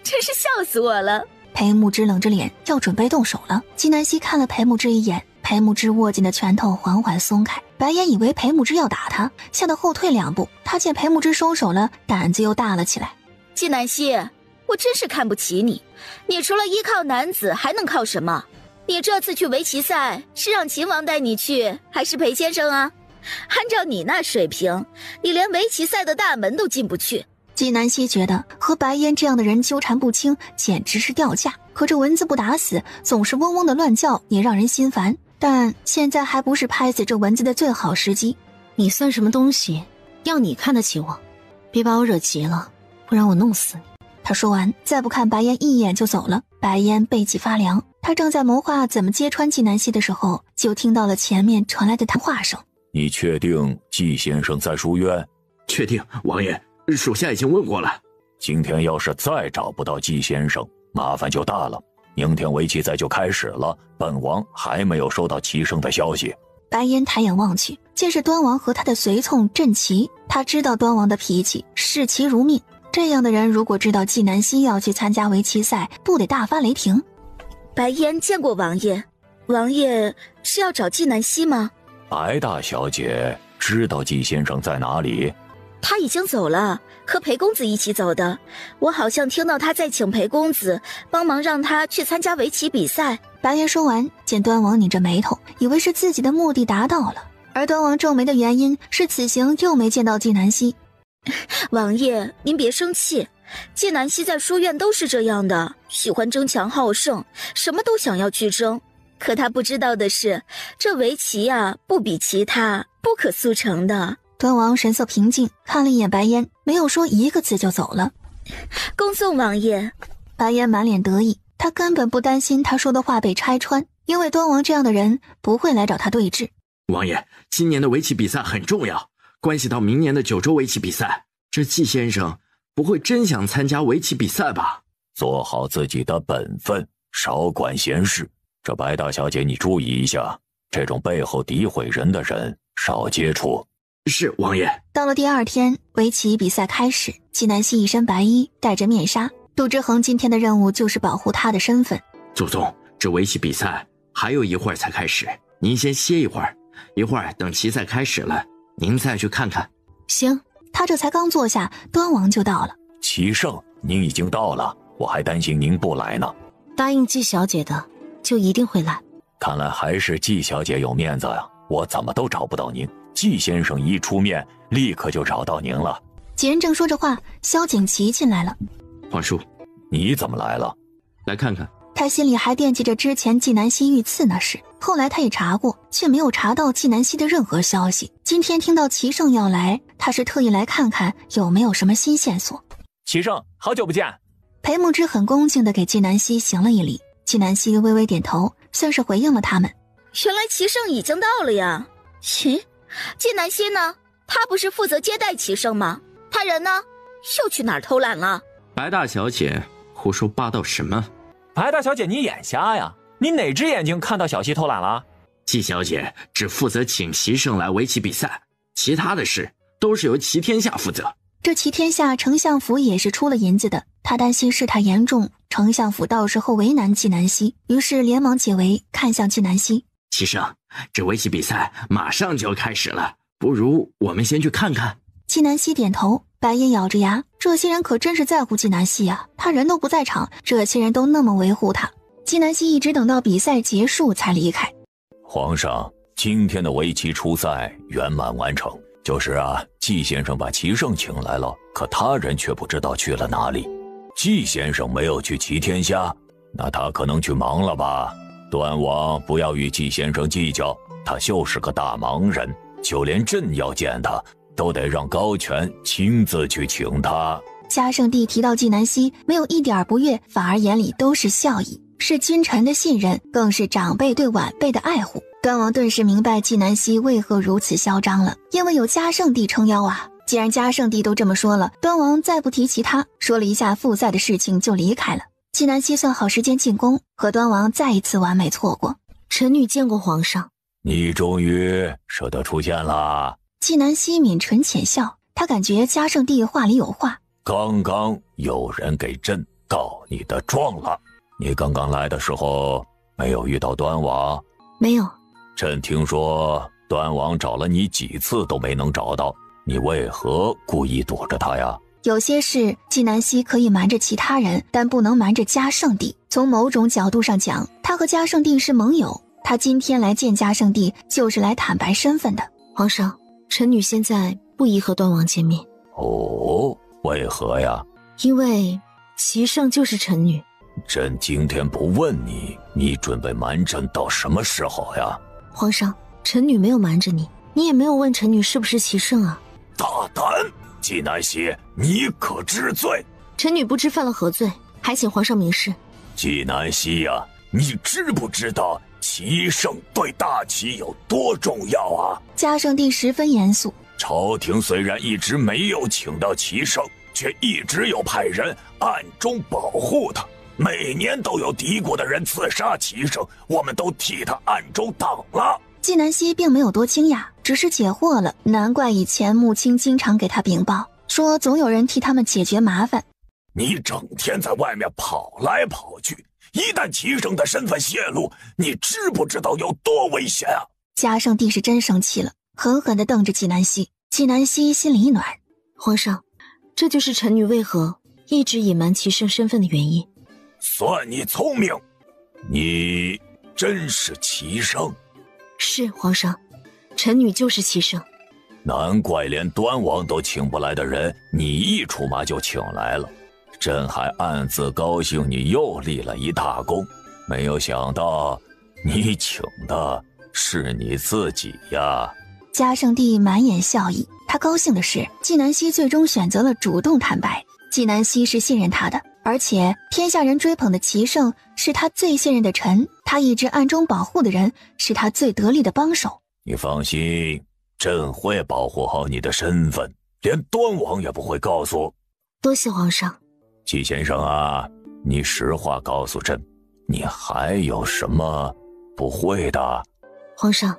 Speaker 7: 真是笑死我了。
Speaker 1: 裴慕之冷着脸要准备动手了，纪南希看了裴慕之一眼，裴慕之握紧的拳头缓缓松开，白眼以为裴慕之要打他，吓得后退2步。他见裴慕之收手了，胆子又大了起来。
Speaker 7: 纪南希，我真是看不起你，你除了依靠男子还能靠什么？你这次去围棋赛是让秦王带你去，还是裴先生啊？按照你那水平，你连围棋赛的大门都进不去。
Speaker 1: 纪南希觉得和白烟这样的人纠缠不清，简直是掉价。可这蚊子不打死，总是嗡嗡的乱叫，也让人心烦。但现在还不是拍死这蚊子的最好时机。
Speaker 5: 你算什么东西？要你看得起我？别把我惹急了，不然我弄死你。
Speaker 1: 他说完，再不看白烟一眼就走了。白烟背脊发凉，他正在谋划怎么揭穿纪南希的时候，就听到了前面传来的谈话声。
Speaker 3: 你确定纪先生在书院？
Speaker 4: 确定，王爷，属下已经问过了。
Speaker 3: 今天要是再找不到纪先生，麻烦就大了。明天围棋赛就开始了，本王还没有收到棋圣的消息。
Speaker 1: 白烟抬眼望去，见是端王和他的随从镇棋。他知道端王的脾气，视棋如命。这样的人如果知道纪南希要去参加围棋赛，不得大发雷霆。
Speaker 7: 白烟见过王爷，王爷是要找纪南希吗？
Speaker 3: 白大小姐知道纪先生在哪里？
Speaker 7: 他已经走了，和裴公子一起走的。我好像听到他在请裴公子帮忙让他去参加围棋比赛。
Speaker 1: 白烟说完，见端王拧着眉头，以为是自己的目的达到了。而端王皱眉的原因是此行又没见到纪南希。
Speaker 7: 王爷，您别生气，纪南希在书院都是这样的，喜欢争强好胜，什么都想要去争。可他不知道的是，这围棋啊，不比其他，不可速成的。
Speaker 1: 端王神色平静，看了一眼白烟，没有说一个字就走了。
Speaker 7: 恭送王爷。
Speaker 1: 白烟满脸得意，他根本不担心他说的话被拆穿，因为端王这样的人不会来找他对峙。
Speaker 4: 王爷，今年的围棋比赛很重要，关系到明年的9州围棋比赛。这纪先生不会真想参加围棋比赛吧？
Speaker 3: 做好自己的本分，少管闲事。这白大小姐你注意一下，这种背后诋毁人的人少接触。
Speaker 4: 是，王爷。
Speaker 1: 到了第2天，围棋比赛开始。纪南希一身白衣，戴着面纱。杜之恒今天的任务就是保护他的身份。
Speaker 4: 祖宗，这围棋比赛还有一会儿才开始，您先歇一会儿，一会儿等棋赛开始了，您再去看看。
Speaker 5: 行。
Speaker 1: 他这才刚坐下，端王就到了。
Speaker 3: 棋圣，您已经到了，我还担心您不来呢。
Speaker 5: 答应纪小姐的，就一定会来。
Speaker 3: 看来还是纪小姐有面子呀，我怎么都找不到您。纪先生一出面，立刻就找到您了。
Speaker 1: 几人正说着话，萧景琦进来了。
Speaker 4: 皇叔，
Speaker 3: 你怎么来了？
Speaker 4: 来看看。
Speaker 1: 他心里还惦记着之前纪南希遇刺那事，后来他也查过，却没有查到纪南希的任何消息。今天听到齐胜要来，他是特意来看看有没有什么新线索。
Speaker 15: 齐胜，好久不见。
Speaker 1: 裴牧之很恭敬地给纪南希行了一礼，纪南希微微点头，算是回应了他们。
Speaker 7: 原来齐胜已经到了呀。纪南希呢？他不是负责接待齐胜吗？他人呢？又去哪儿偷懒了？
Speaker 4: 白大小姐胡说八道什么？
Speaker 15: 白大小姐，你眼瞎呀？你哪只眼睛看到小希偷懒了？
Speaker 4: 纪小姐只负责请齐胜来围棋比赛，其他的事都是由齐天下负责。
Speaker 1: 这齐天下丞相府也是出了银子的，他担心事态严重，丞相府到时候为难纪南希，于是连忙解围，看向纪南希。
Speaker 4: 齐胜，这围棋比赛马上就要开始了，不如我们先去看看。
Speaker 1: 纪南希点头，白烟咬着牙，这些人可真是在乎纪南希啊，他人都不在场，这些人都那么维护他。纪南希一直等到比赛结束才离开。
Speaker 3: 皇上，今天的围棋初赛圆满完成，就是纪先生把齐胜请来了，可他人却不知道去了哪里。纪先生没有去齐天下，那他可能去忙了吧？端王不要与纪先生计较，他就是个大忙人，就连朕要见他都得让高权亲自去请他。
Speaker 1: 嘉圣帝提到纪南希，没有一点不悦，反而眼里都是笑意，是君臣的信任，更是长辈对晚辈的爱护。端王顿时明白纪南希为何如此嚣张了，因为有嘉圣帝撑腰啊。既然嘉圣帝都这么说了，端王再不提其他，说了一下复赛的事情就离开了。纪南希算好时间进宫，和端王再一次完美错过。
Speaker 5: 臣女见过皇上。
Speaker 3: 你终于舍得出现了。
Speaker 1: 纪南希抿唇浅笑，他感觉嘉圣帝话里有话。
Speaker 3: 刚刚有人给朕告你的状了，你刚刚来的时候没有遇到端王？
Speaker 5: 没有。
Speaker 3: 朕听说端王找了你几次都没能找到，你为何故意躲着他呀？
Speaker 1: 有些事纪南希可以瞒着其他人，但不能瞒着嘉圣帝。从某种角度上讲，他和嘉圣帝是盟友。他今天来见嘉圣帝，就是来坦白身份的。
Speaker 5: 皇上，臣女现在不宜和端王见面。
Speaker 3: 哦，为何呀？
Speaker 5: 因为齐胜就是臣女。
Speaker 3: 朕今天不问你，你准备瞒朕到什么时候呀？
Speaker 5: 皇上，臣女没有瞒着你，你也没有问臣女是不是齐胜啊。
Speaker 10: 大胆！纪南希，你可知罪？
Speaker 5: 臣女不知犯了何罪，还请皇上明示。
Speaker 10: 纪南希呀，你知不知道齐胜对大齐有多重要啊？
Speaker 1: 嘉圣帝十分严肃。
Speaker 10: 朝廷虽然一直没有请到齐胜，却一直有派人暗中保护他。每年都有敌国的人刺杀齐胜，我们都替他暗中挡了。
Speaker 1: 纪南希并没有多惊讶，只是解惑了。难怪以前穆青经常给他禀报，说总有人替他们解决麻烦。
Speaker 10: 你整天在外面跑来跑去，一旦齐胜的身份泄露，你知不知道有多危险啊？
Speaker 1: 嘉圣帝是真生气了，狠狠地瞪着纪南希。纪南希心里一暖。
Speaker 5: 皇上，这就是臣女为何一直隐瞒齐胜身份的原因。
Speaker 10: 算你聪明，你真是齐胜？
Speaker 5: 是，皇上，臣女就是齐胜。
Speaker 3: 难怪连端王都请不来的人，你一出马就请来了。朕还暗自高兴你又立了一大功，没有想到你请的是你自己呀。
Speaker 1: 嘉圣帝满眼笑意，他高兴的是纪南希最终选择了主动坦白。纪南希是信任他的，而且天下人追捧的齐胜是他最信任的臣，他一直暗中保护的人是他最得力的帮手。
Speaker 3: 你放心，朕会保护好你的身份，连端王也不会告诉。
Speaker 5: 多谢皇上。
Speaker 3: 纪先生啊，你实话告诉朕，你还有什么不会的？
Speaker 5: 皇上，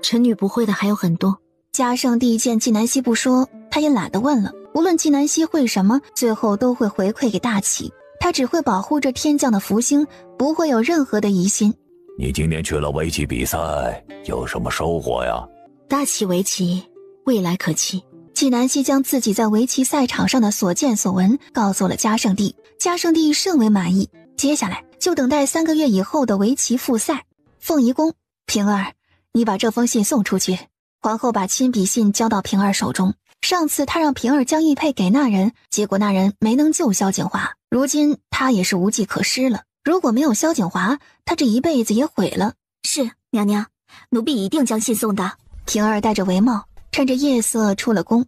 Speaker 5: 臣女不会的还有很多。
Speaker 1: 嘉圣帝见纪南希不说，他也懒得问了。无论纪南希会什么，最后都会回馈给大齐。他只会保护着天降的福星，不会有任何的疑心。
Speaker 3: 你今天去了围棋比赛，有什么收获呀？
Speaker 5: 大齐围棋，未来可期。
Speaker 1: 纪南希将自己在围棋赛场上的所见所闻告诉了嘉圣帝，嘉圣帝甚为满意。接下来就等待3个月以后的围棋复赛。凤仪宫，平儿，你把这封信送出去。皇后把亲笔信交到平儿手中。上次她让平儿将玉佩给那人，结果那人没能救萧景华，如今她也是无计可施了。如果没有萧景华，她这一辈子也毁了。
Speaker 7: 是，娘娘，奴婢一定将信送达。
Speaker 1: 平儿戴着帷帽，趁着夜色出了宫。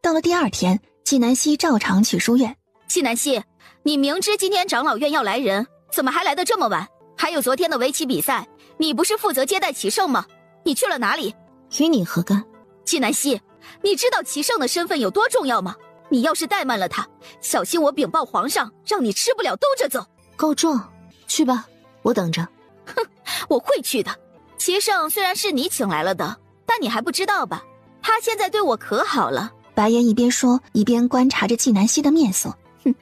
Speaker 1: 到了第2天，纪南希照常去书院。
Speaker 7: 纪南希，你明知今天长老院要来人，怎么还来得这么晚？还有昨天的围棋比赛，你不是负责接待齐胜吗？你去了哪里？
Speaker 5: 与你何干？
Speaker 7: 纪南希，你知道齐胜的身份有多重要吗？你要是怠慢了他，小心我禀报皇上，让你吃不了兜着走。
Speaker 5: 告状，去吧，我等着。
Speaker 7: 哼，我会去的。齐胜虽然是你请来了的，但你还不知道吧？他现在对我可好了。
Speaker 1: 白颜一边说，一边观察着纪南希的面色。
Speaker 7: 哼，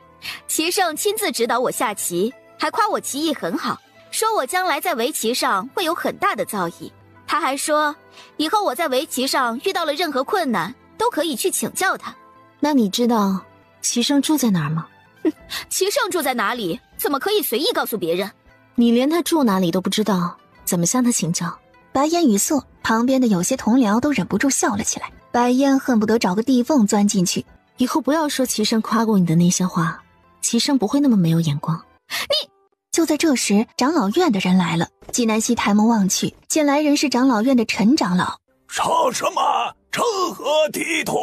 Speaker 7: 齐胜亲自指导我下棋，还夸我棋艺很好，说我将来在围棋上会有很大的造诣。他还说，以后我在围棋上遇到了任何困难，都可以去请教他。
Speaker 5: 那你知道齐胜住在哪儿吗？
Speaker 7: 哼，齐胜住在哪里，怎么可以随意告诉别人？
Speaker 5: 你连他住哪里都不知道，怎么向他请教？
Speaker 1: 白烟语塞，旁边的有些同僚都忍不住笑了起来。白烟恨不得找个地缝钻进去。
Speaker 5: 以后不要说齐胜夸过你的那些话，齐胜不会那么没有眼光。
Speaker 1: 你！就在这时，长老院的人来了。纪南希抬眸望去，见来人是长老院的陈长老。
Speaker 10: 吵什么？成何体统？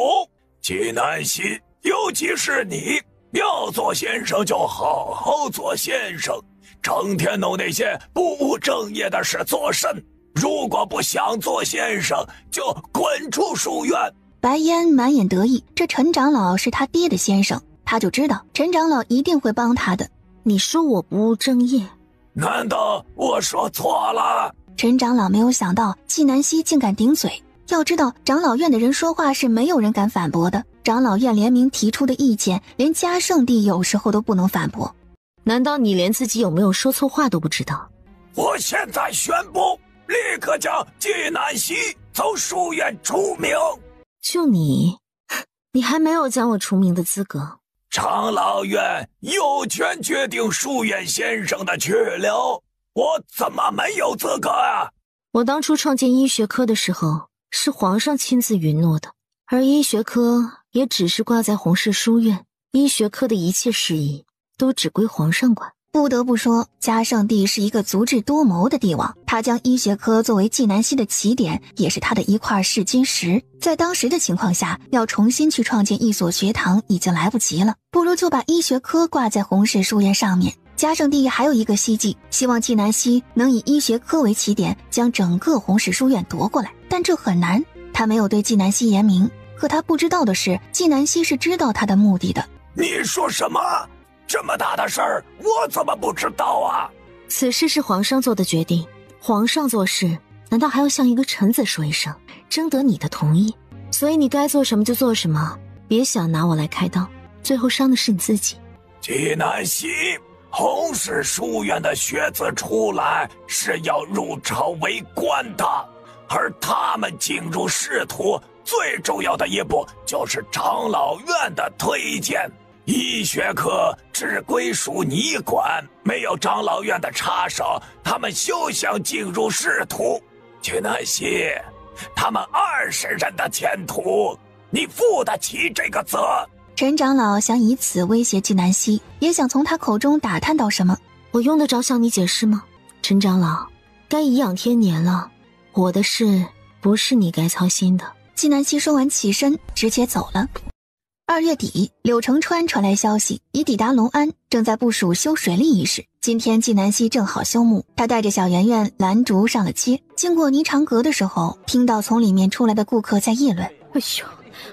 Speaker 10: 纪南希，尤其是你，要做先生就好好做先生，整天弄那些不务正业的事做甚？如果不想做先生，就滚出书院。
Speaker 1: 白烟满眼得意，这陈长老是他爹的先生，他就知道陈长老一定会帮他的。
Speaker 5: 你说我不务正业？
Speaker 10: 难道我说错了？
Speaker 1: 陈长老没有想到纪南希竟敢顶嘴。要知道长老院的人说话是没有人敢反驳的，长老院联名提出的意见，连嘉圣帝有时候都不能反驳。
Speaker 5: 难道你连自己有没有说错话都不知道？
Speaker 10: 我现在宣布，立刻将纪南希从书院除名。
Speaker 5: 就你还没有将我除名的资格。
Speaker 10: 长老院有权决定书院先生的去留，我怎么没有资格啊？
Speaker 5: 我当初创建医学科的时候，是皇上亲自允诺的，而医学科也只是挂在弘氏书院，医学科的一切事宜都只归皇上管。
Speaker 1: 不得不说，嘉圣帝是一个足智多谋的帝王，他将医学科作为纪南希的起点，也是他的一块试金石。在当时的情况下，要重新去创建一所学堂已经来不及了，不如就把医学科挂在弘氏书院上面。嘉圣帝还有一个希冀，希望纪南希能以医学科为起点，将整个弘氏书院夺过来，但这很难。他没有对纪南希言明，可他不知道的是，纪南希是知道他的目的的。
Speaker 10: 你说什么？这么大的事儿，我怎么不知道啊？
Speaker 5: 此事是皇上做的决定，皇上做事难道还要向一个臣子说一声，征得你的同意？所以你该做什么就做什么，别想拿我来开刀，最后伤的是你自己。
Speaker 10: 纪南希，弘氏书院的学子出来是要入朝为官的，而他们进入仕途最重要的一步就是长老院的推荐。医学科只归属你管，没有长老院的插手，他们休想进入仕途。纪南希，他们20人的前途，你负得起这个责？
Speaker 1: 陈长老想以此威胁纪南希，也想从他口中打探到什么。
Speaker 5: 我用得着向你解释吗？陈长老，该颐养天年了，我的事不是你该操心的。
Speaker 1: 纪南希说完起身直接走了。2月底，柳承川传来消息，已抵达隆安，正在部署修水利一事。今天纪南希正好休沐，他带着小圆圆、兰竹上了街。经过霓裳阁的时候，听到从里面出来的顾客在议论：
Speaker 7: 哎呦，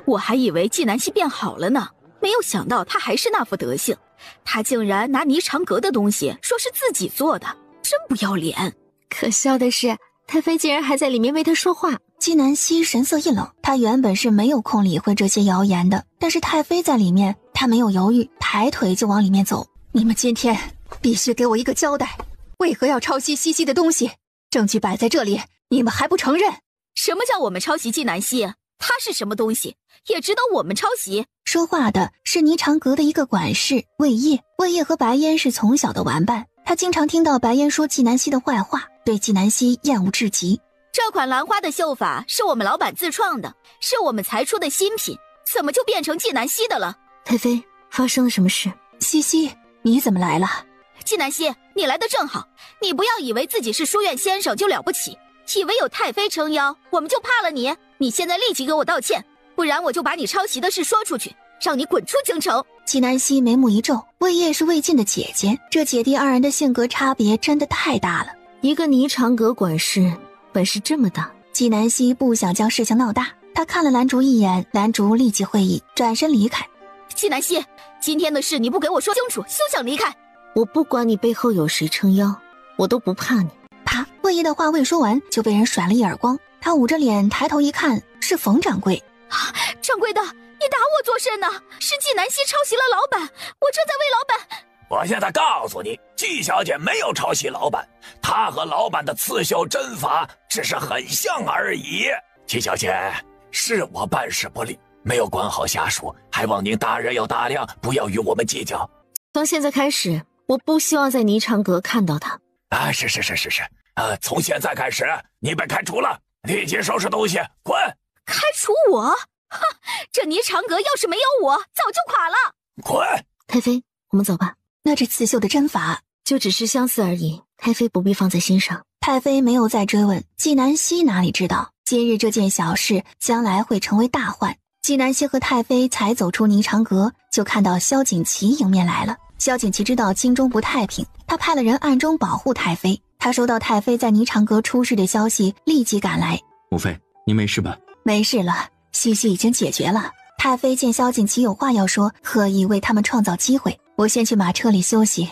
Speaker 7: 我还以为纪南希变好了呢，没有想到他还是那副德行。他竟然拿霓裳阁的东西说是自己做的，真不要脸。
Speaker 12: 可笑的是，太妃竟然还在里面为他说话。
Speaker 1: 纪南希神色一冷，他原本是没有空理会这些谣言的，但是太妃在里面，他没有犹豫，抬腿就往里面走。
Speaker 8: 你们今天必须给我一个交代，为何要抄袭西西的东西？证据摆在这里，你们还不承认？
Speaker 7: 什么叫我们抄袭纪南希？他是什么东西，也值得我们抄袭？
Speaker 1: 说话的是霓裳阁的一个管事魏烨。魏烨和白烟是从小的玩伴，他经常听到白烟说纪南希的坏话，对纪南希厌恶至极。
Speaker 7: 这款兰花的绣法是我们老板自创的，是我们才出的新品，怎么就变成纪南希的了？
Speaker 5: 太妃，发生了什么事？
Speaker 1: 西西，你怎么来了？
Speaker 7: 纪南希，你来的正好，你不要以为自己是书院先生就了不起，以为有太妃撑腰我们就怕了你。你现在立即给我道歉，不然我就把你抄袭的事说出去，让你滚出京城。
Speaker 1: 纪南希眉目一皱，魏烨是魏晋的姐姐，这姐弟2人的性格差别真的太大了。
Speaker 5: 一个霓裳阁管事本事这么大，
Speaker 1: 纪南希不想将事情闹大，他看了兰竹一眼，兰竹立即会意，转身离开。
Speaker 7: 纪南希，今天的事你不给我说清楚，休想离开。
Speaker 5: 我不管你背后有谁撑腰，我都不怕你。
Speaker 1: 啪！魏烨的话未说完，就被人甩了一耳光。他捂着脸抬头一看，是冯掌柜。
Speaker 7: 掌柜的，你打我做甚呢？是纪南希抄袭了老板，我正在为老板。
Speaker 10: 我现在告诉你，纪小姐没有抄袭老板，她和老板的刺绣针法只是很像而已。纪小姐，是我办事不力，没有管好下属，还望您大人有大量，不要与我们计较。
Speaker 5: 从现在开始，我不希望在霓裳阁看到他。
Speaker 10: 是，从现在开始，你被开除了，立即收拾东西，滚！
Speaker 7: 开除我？哼，这霓裳阁要是没有我，早就垮了。
Speaker 10: 滚！
Speaker 5: 太妃，我们走吧。
Speaker 1: 那这刺绣的针法
Speaker 5: 就只是相似而已，太妃不必放在心上。
Speaker 1: 太妃没有再追问，纪南希哪里知道，今日这件小事将来会成为大患。纪南希和太妃才走出霓裳阁，就看到萧景琦迎面来了。萧景琦知道京中不太平，他派了人暗中保护太妃。他收到太妃在霓裳阁出事的消息，立即赶来。
Speaker 4: 母妃，你没事吧？
Speaker 1: 没事了，西西已经解决了。太妃见萧景琦有话要说，刻意为他们创造机会。我先去马车里休息。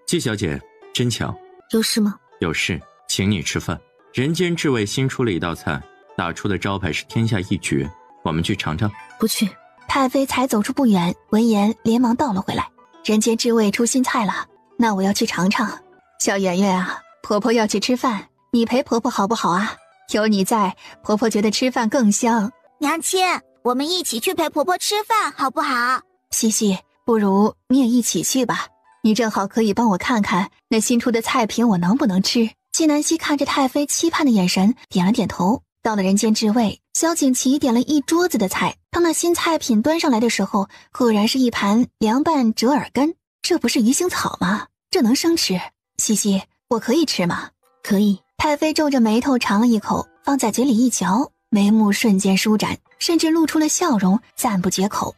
Speaker 4: 纪小姐，真巧。
Speaker 5: 有事吗？
Speaker 4: 有事，请你吃饭。人间至味新出了一道菜，打出的招牌是天下一绝，我们去尝尝。
Speaker 5: 不去。
Speaker 1: 太妃才走出不远，闻言连忙倒了回来。人间至味出新菜了，那我要去尝尝。小圆圆啊，婆婆要去吃饭，你陪婆婆好不好啊？有你在，婆婆觉得吃饭更香。
Speaker 6: 娘亲，我们一起去陪婆婆吃饭好不好？
Speaker 1: 西西，不如你也一起去吧，你正好可以帮我看看那新出的菜品我能不能吃。纪南希看着太妃期盼的眼神，点了点头。到了人间之味，萧景琦点了一桌子的菜。当那新菜品端上来的时候，赫然是一盘凉拌折耳根。这不是鱼腥草吗？这能生吃？西西，我可以吃吗？
Speaker 5: 可以。
Speaker 1: 太妃皱着眉头尝了一口，放在嘴里一嚼，眉目瞬间舒展，甚至露出了笑容，赞不绝口。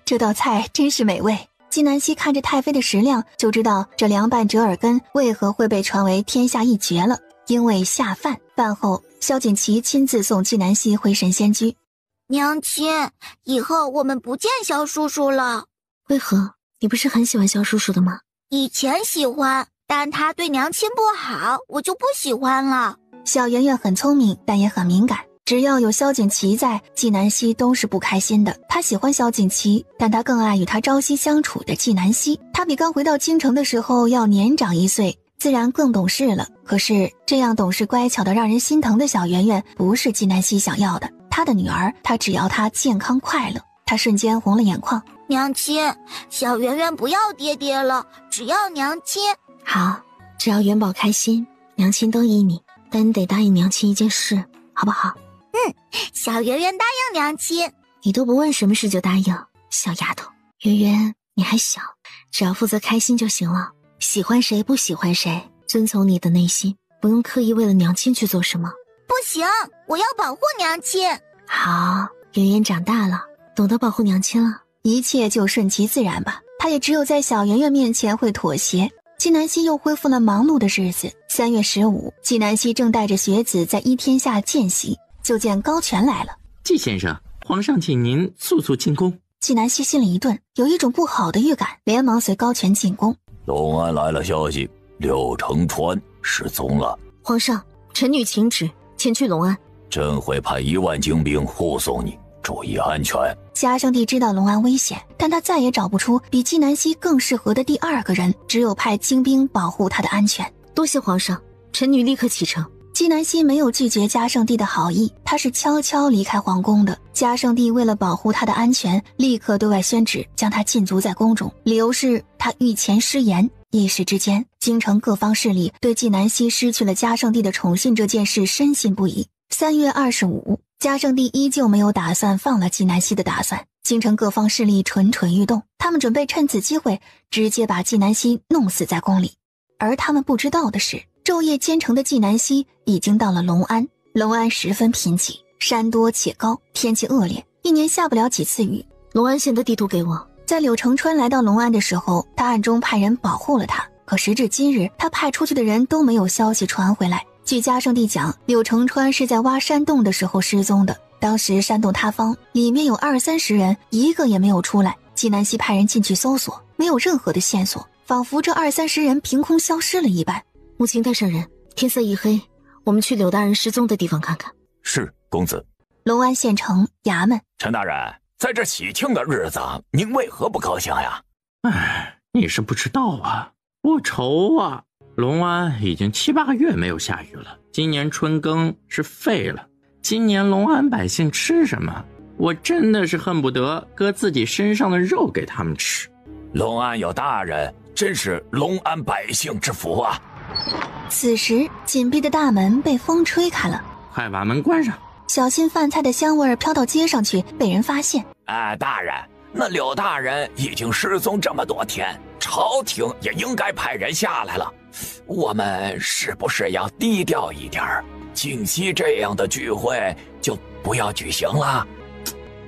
Speaker 1: 这道菜真是美味。纪南希看着太妃的食量，就知道这凉拌折耳根为何会被传为天下一绝了，因为下饭。饭后，萧景琦亲自送纪南希回神仙居。
Speaker 6: 娘亲，以后我们不见萧叔叔了。
Speaker 5: 为何？你不是很喜欢萧叔叔的吗？
Speaker 6: 以前喜欢，但他对娘亲不好，我就不喜欢了。
Speaker 1: 小圆圆很聪明，但也很敏感。只要有萧景琦在，纪南希都是不开心的。他喜欢萧景琦，但他更爱与他朝夕相处的纪南希。他比刚回到京城的时候要年长1岁，自然更懂事了。可是这样懂事乖巧的让人心疼的小圆圆，不是纪南希想要的。他的女儿，他只要她健康快乐。他瞬间红了眼眶。
Speaker 6: 娘亲，小圆圆不要爹爹了，只要娘亲。
Speaker 5: 好，只要元宝开心，娘亲都依你。但你得答应娘亲一件事，好不好？
Speaker 6: 小圆圆答应娘亲。
Speaker 5: 你都不问什么事就答应，小丫头。圆圆，你还小，只要负责开心就行了。喜欢谁不喜欢谁，遵从你的内心，不用刻意为了娘亲去做什么。
Speaker 6: 不行，我要保护娘亲。
Speaker 5: 好，圆圆长大了，懂得保护娘亲了，
Speaker 1: 一切就顺其自然吧。他也只有在小圆圆面前会妥协。纪南希又恢复了忙碌的日子。3月15，纪南希正带着学子在依天下见习，就见高权来了。
Speaker 4: 纪先生，皇上请您速速进宫。
Speaker 1: 纪南希心里一顿，有一种不好的预感，连忙随高权进宫。
Speaker 3: 隆安来了消息，柳承川失踪了。
Speaker 5: 皇上，臣女请旨，前去隆安。
Speaker 3: 朕会派1万精兵护送你，注意安全。
Speaker 1: 嘉圣帝知道隆安危险，但他再也找不出比纪南希更适合的第2个人，只有派精兵保护他的安全。
Speaker 5: 多谢皇上，臣女立刻启程。
Speaker 1: 纪南希没有拒绝嘉圣帝的好意，他是悄悄离开皇宫的。嘉圣帝为了保护他的安全，立刻对外宣旨，将他禁足在宫中，理由是他御前失言。一时之间，京城各方势力对纪南希失去了嘉圣帝的宠信这件事深信不疑。3月25，嘉圣帝依旧没有打算放了纪南希的打算。京城各方势力蠢蠢欲动，他们准备趁此机会直接把纪南希弄死在宫里。而他们不知道的是，昼夜兼程的纪南希已经到了隆安。隆安十分贫瘠，山多且高，天气恶劣，1年下不了几次雨。
Speaker 5: 隆安县的地图给我。
Speaker 1: 在柳承川来到隆安的时候，他暗中派人保护了他，可时至今日，他派出去的人都没有消息传回来。据嘉圣帝讲，柳承川是在挖山洞的时候失踪的，当时山洞塌方，里面有20-30人，一个也没有出来。纪南希派人进去搜索，没有任何的线索，仿佛这20-30人凭空消失了一般。
Speaker 5: 母亲带上人，天色一黑，我们去柳大人失踪的地方看看。
Speaker 11: 是，公子。
Speaker 1: 隆安县城衙门，
Speaker 3: 陈大人，在这喜庆的日子，您为何不高兴呀？
Speaker 4: 你是不知道啊，我愁啊。隆安已经7-8个月没有下雨了，今年春耕是废了。今年隆安百姓吃什么？我真的是恨不得割自己身上的肉给他们吃。
Speaker 3: 隆安有大人，真是隆安百姓之福啊！
Speaker 1: 此时紧闭的大门被风吹开了，
Speaker 4: 快把门关上。
Speaker 1: 小心饭菜的香味飘到街上去，被人发现。
Speaker 3: 大人，那柳大人已经失踪这么多天，朝廷也应该派人下来了。我们是不是要低调一点？锦溪这样的聚会就不要举行了？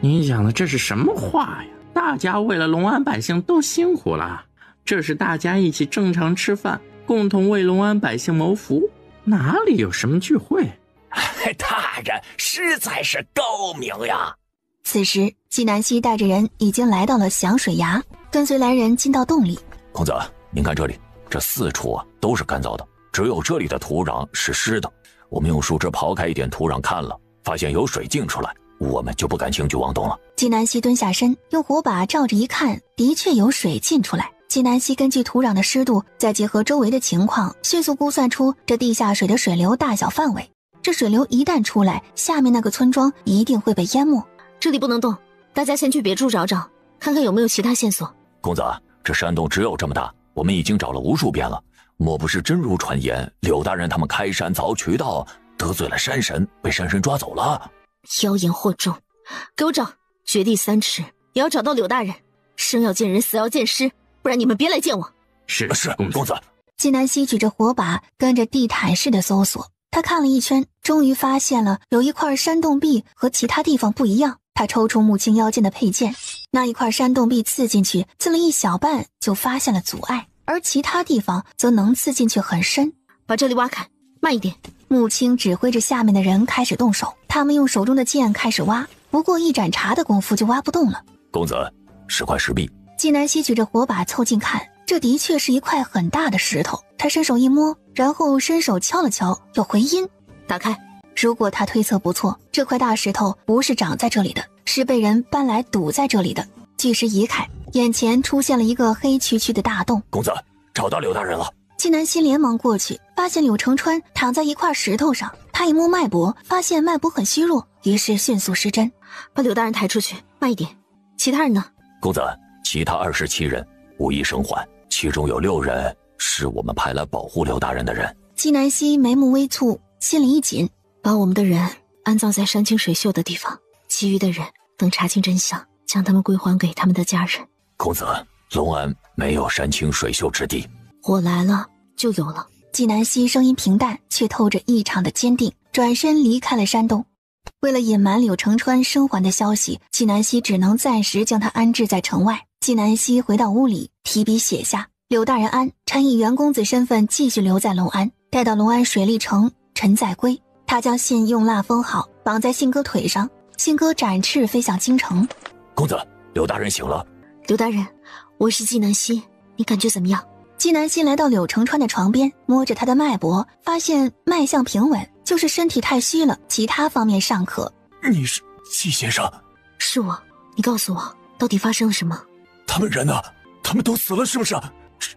Speaker 4: 你讲的这是什么话呀？大家为了隆安百姓都辛苦了，这是大家一起正常吃饭，共同为隆安百姓谋福，哪里有什么聚会？
Speaker 3: 大人实在是高明呀！
Speaker 1: 此时纪南希带着人已经来到了响水崖，跟随来人进到洞里。
Speaker 3: 公子，您看这里，这4处都是干燥的，只有这里的土壤是湿的。我们用树枝刨开一点土壤看了，发现有水进出来，我们就不敢轻举妄动了。
Speaker 1: 纪南希蹲下身，用火把照着一看，的确有水进出来。纪南希根据土壤的湿度，再结合周围的情况，迅速估算出这地下水的水流大小范围。这水流一旦出来，下面那个村庄一定会被淹没。
Speaker 5: 这里不能动，大家先去别处找找。看看有没有其他线索。
Speaker 3: 公子，这山洞只有这么大，我们已经找了无数遍了，莫不是真如传言，柳大人他们开山凿渠道，得罪了山神，被山神抓走了？
Speaker 5: 妖言惑众，给我找，掘地3尺，也要找到柳大人。生要见人，死要见尸，不然你们别来见我。
Speaker 3: 是公子。
Speaker 1: 纪南希举着火把，跟着地毯式的搜索。他看了一圈，终于发现了有一块山洞壁和其他地方不一样。他抽出木青腰间的佩剑，那一块山洞壁刺进去，刺了一小半就发现了阻碍，而其他地方则能刺进去很深。
Speaker 5: 把这里挖开，慢一点。
Speaker 1: 木青指挥着下面的人开始动手，他们用手中的剑开始挖，不过一盏茶的功夫就挖不动了。
Speaker 3: 公子，是块石壁。
Speaker 1: 纪南希举着火把凑近看，这的确是一块很大的石头。他伸手一摸，然后伸手敲了敲，有回音。
Speaker 5: 打开。
Speaker 1: 如果他推测不错，这块大石头不是长在这里的，是被人搬来堵在这里的。巨石移开，眼前出现了一个黑黢黢的大洞。
Speaker 3: 公子，找到柳大人了。
Speaker 1: 纪南希连忙过去，发现柳成川躺在一块石头上。他一摸脉搏，发现脉搏很虚弱，于是迅速施针，
Speaker 5: 把柳大人抬出去，慢一点。其他人呢？
Speaker 3: 公子，其他27人无一生还，其中有6人是我们派来保护柳大人的人。
Speaker 1: 纪南希眉目微蹙，心里一紧，
Speaker 5: 把我们的人安葬在山清水秀的地方，其余的人等查清真相，将他们归还给他们的家人。
Speaker 3: 公子，龙安没有山清水秀之地，
Speaker 5: 我来了就有了。
Speaker 1: 纪南希声音平淡，却透着异常的坚定，转身离开了山洞。为了隐瞒柳成川生还的消息，纪南希只能暂时将他安置在城外。纪南希回到屋里，提笔写下：柳大人安，臣以袁公子身份继续留在隆安，待到隆安水利城，臣再归。他将信用蜡封好，绑在信鸽腿上，信鸽展翅飞向京城。
Speaker 3: 公子，柳大人醒了。
Speaker 5: 柳大人，我是纪南希，你感觉怎么样？
Speaker 1: 纪南希来到柳成川的床边，摸着他的脉搏，发现脉象平稳，就是身体太虚了，其他方面尚可。
Speaker 10: 你是纪先生？
Speaker 5: 是我。你告诉我，到底发生了什么？
Speaker 10: 他们人呢？他们都死了是不是？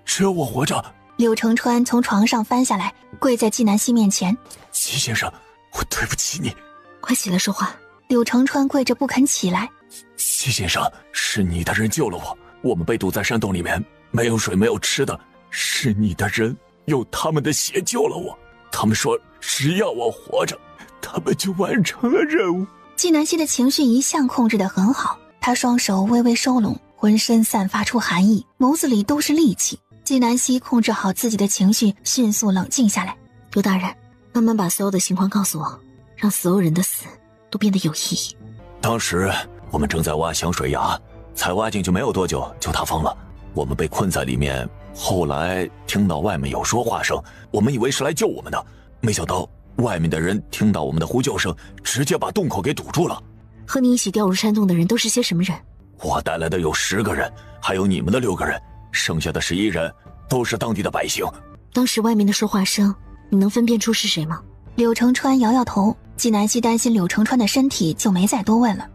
Speaker 10: 只有我活着。
Speaker 1: 柳成川从床上翻下来，跪在纪南希面前。
Speaker 10: 纪先生，我对不起你。
Speaker 5: 快起来说话。
Speaker 1: 柳成川跪着不肯起来。
Speaker 10: 纪先生，是你的人救了我，我们被堵在山洞里面，没有水没有吃的，是你的人用他们的血救了我。他们说只要我活着，他们就完成了任务。
Speaker 1: 纪南希的情绪一向控制得很好，他双手微微收拢，浑身散发出寒意，眸子里都是戾气。纪南希控制好自己的情绪，迅速冷静下来。
Speaker 5: 刘大人，慢慢把所有的情况告诉我，让所有人的死都变得有意义。
Speaker 3: 当时我们正在挖响水崖，才挖进去没有多久就塌方了，我们被困在里面。后来听到外面有说话声，我们以为是来救我们的，没想到外面的人听到我们的呼救声，直接把洞口给堵住了。
Speaker 5: 和你一起掉入山洞的人都是些什么人？
Speaker 3: 我带来的有10个人，还有你们的6个人，剩下的11人都是当地的百姓。
Speaker 5: 当时外面的说话声，你能分辨出是谁吗？
Speaker 1: 柳成川摇摇头。纪南希担心柳成川的身体，就没再多问了。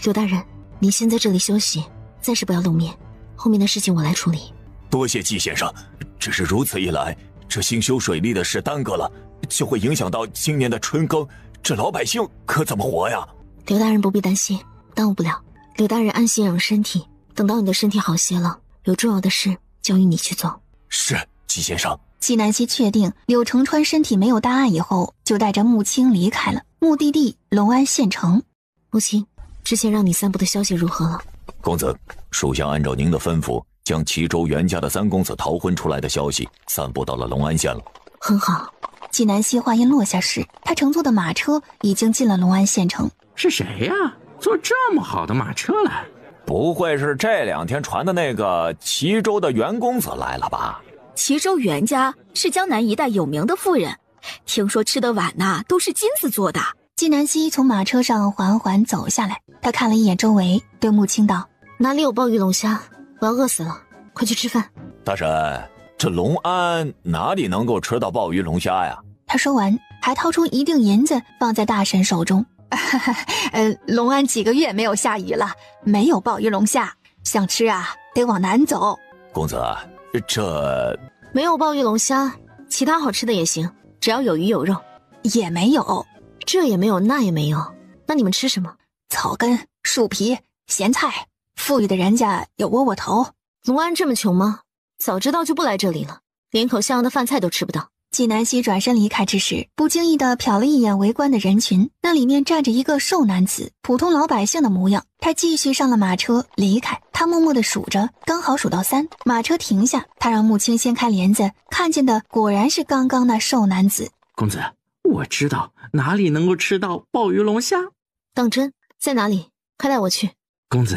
Speaker 5: 柳大人，你先在这里休息，暂时不要露面，后面的事情我来处理。
Speaker 3: 多谢纪先生，只是如此一来，这兴修水利的事耽搁了，就会影响到今年的春耕，这老百姓可怎么活呀？
Speaker 5: 柳大人不必担心，耽误不了。柳大人安心养身体，等到你的身体好些了，有重要的事交由你去做。
Speaker 3: 是，纪先生。
Speaker 1: 纪南希确定柳成川身体没有大碍以后，就带着穆青离开了，目的地隆安县城。
Speaker 5: 穆青，之前让你散布的消息如何了？
Speaker 3: 公子，属下按照您的吩咐，将齐州袁家的3公子逃婚出来的消息散布到了隆安县了。
Speaker 5: 很好。
Speaker 1: 纪南希话音落下时，他乘坐的马车已经进了隆安县城。
Speaker 4: 是谁呀？坐这么好的马车来？
Speaker 15: 不会是这2天传的那个齐州的袁公子来了吧？
Speaker 7: 齐州袁家是江南一带有名的富人，听说吃的碗呐都是金子做的。
Speaker 1: 纪南希从马车上缓缓走下来，他看了一眼周围，对穆青道：
Speaker 5: 哪里有鲍鱼龙虾？我要饿死了，快去吃饭。
Speaker 3: 大婶，这隆安哪里能够吃到鲍鱼龙虾呀？
Speaker 1: 他说完，还掏出一锭银子放在大婶手中。隆安几个月没有下雨了，没有鲍鱼龙虾，想吃啊得往南走。
Speaker 3: 公子，这
Speaker 5: 没有鲍鱼龙虾，其他好吃的也行，只要有鱼有肉。
Speaker 1: 也没有，
Speaker 5: 这也没有那也没有，那你们吃什么？
Speaker 1: 草根、树皮、咸菜。富裕的人家有窝窝头。
Speaker 5: 龙安这么穷吗？早知道就不来这里了，连口像样的饭菜都吃不到。
Speaker 1: 纪南希转身离开之时，不经意地瞟了一眼围观的人群，那里面站着一个瘦男子，普通老百姓的模样。他继续上了马车离开，他默默地数着，刚好数到3，马车停下，他让穆青掀开帘子，看见的果然是刚刚那瘦男子。
Speaker 4: 公子，我知道哪里能够吃到鲍鱼龙虾。
Speaker 5: 当真？在哪里？快带我去。
Speaker 4: 公子，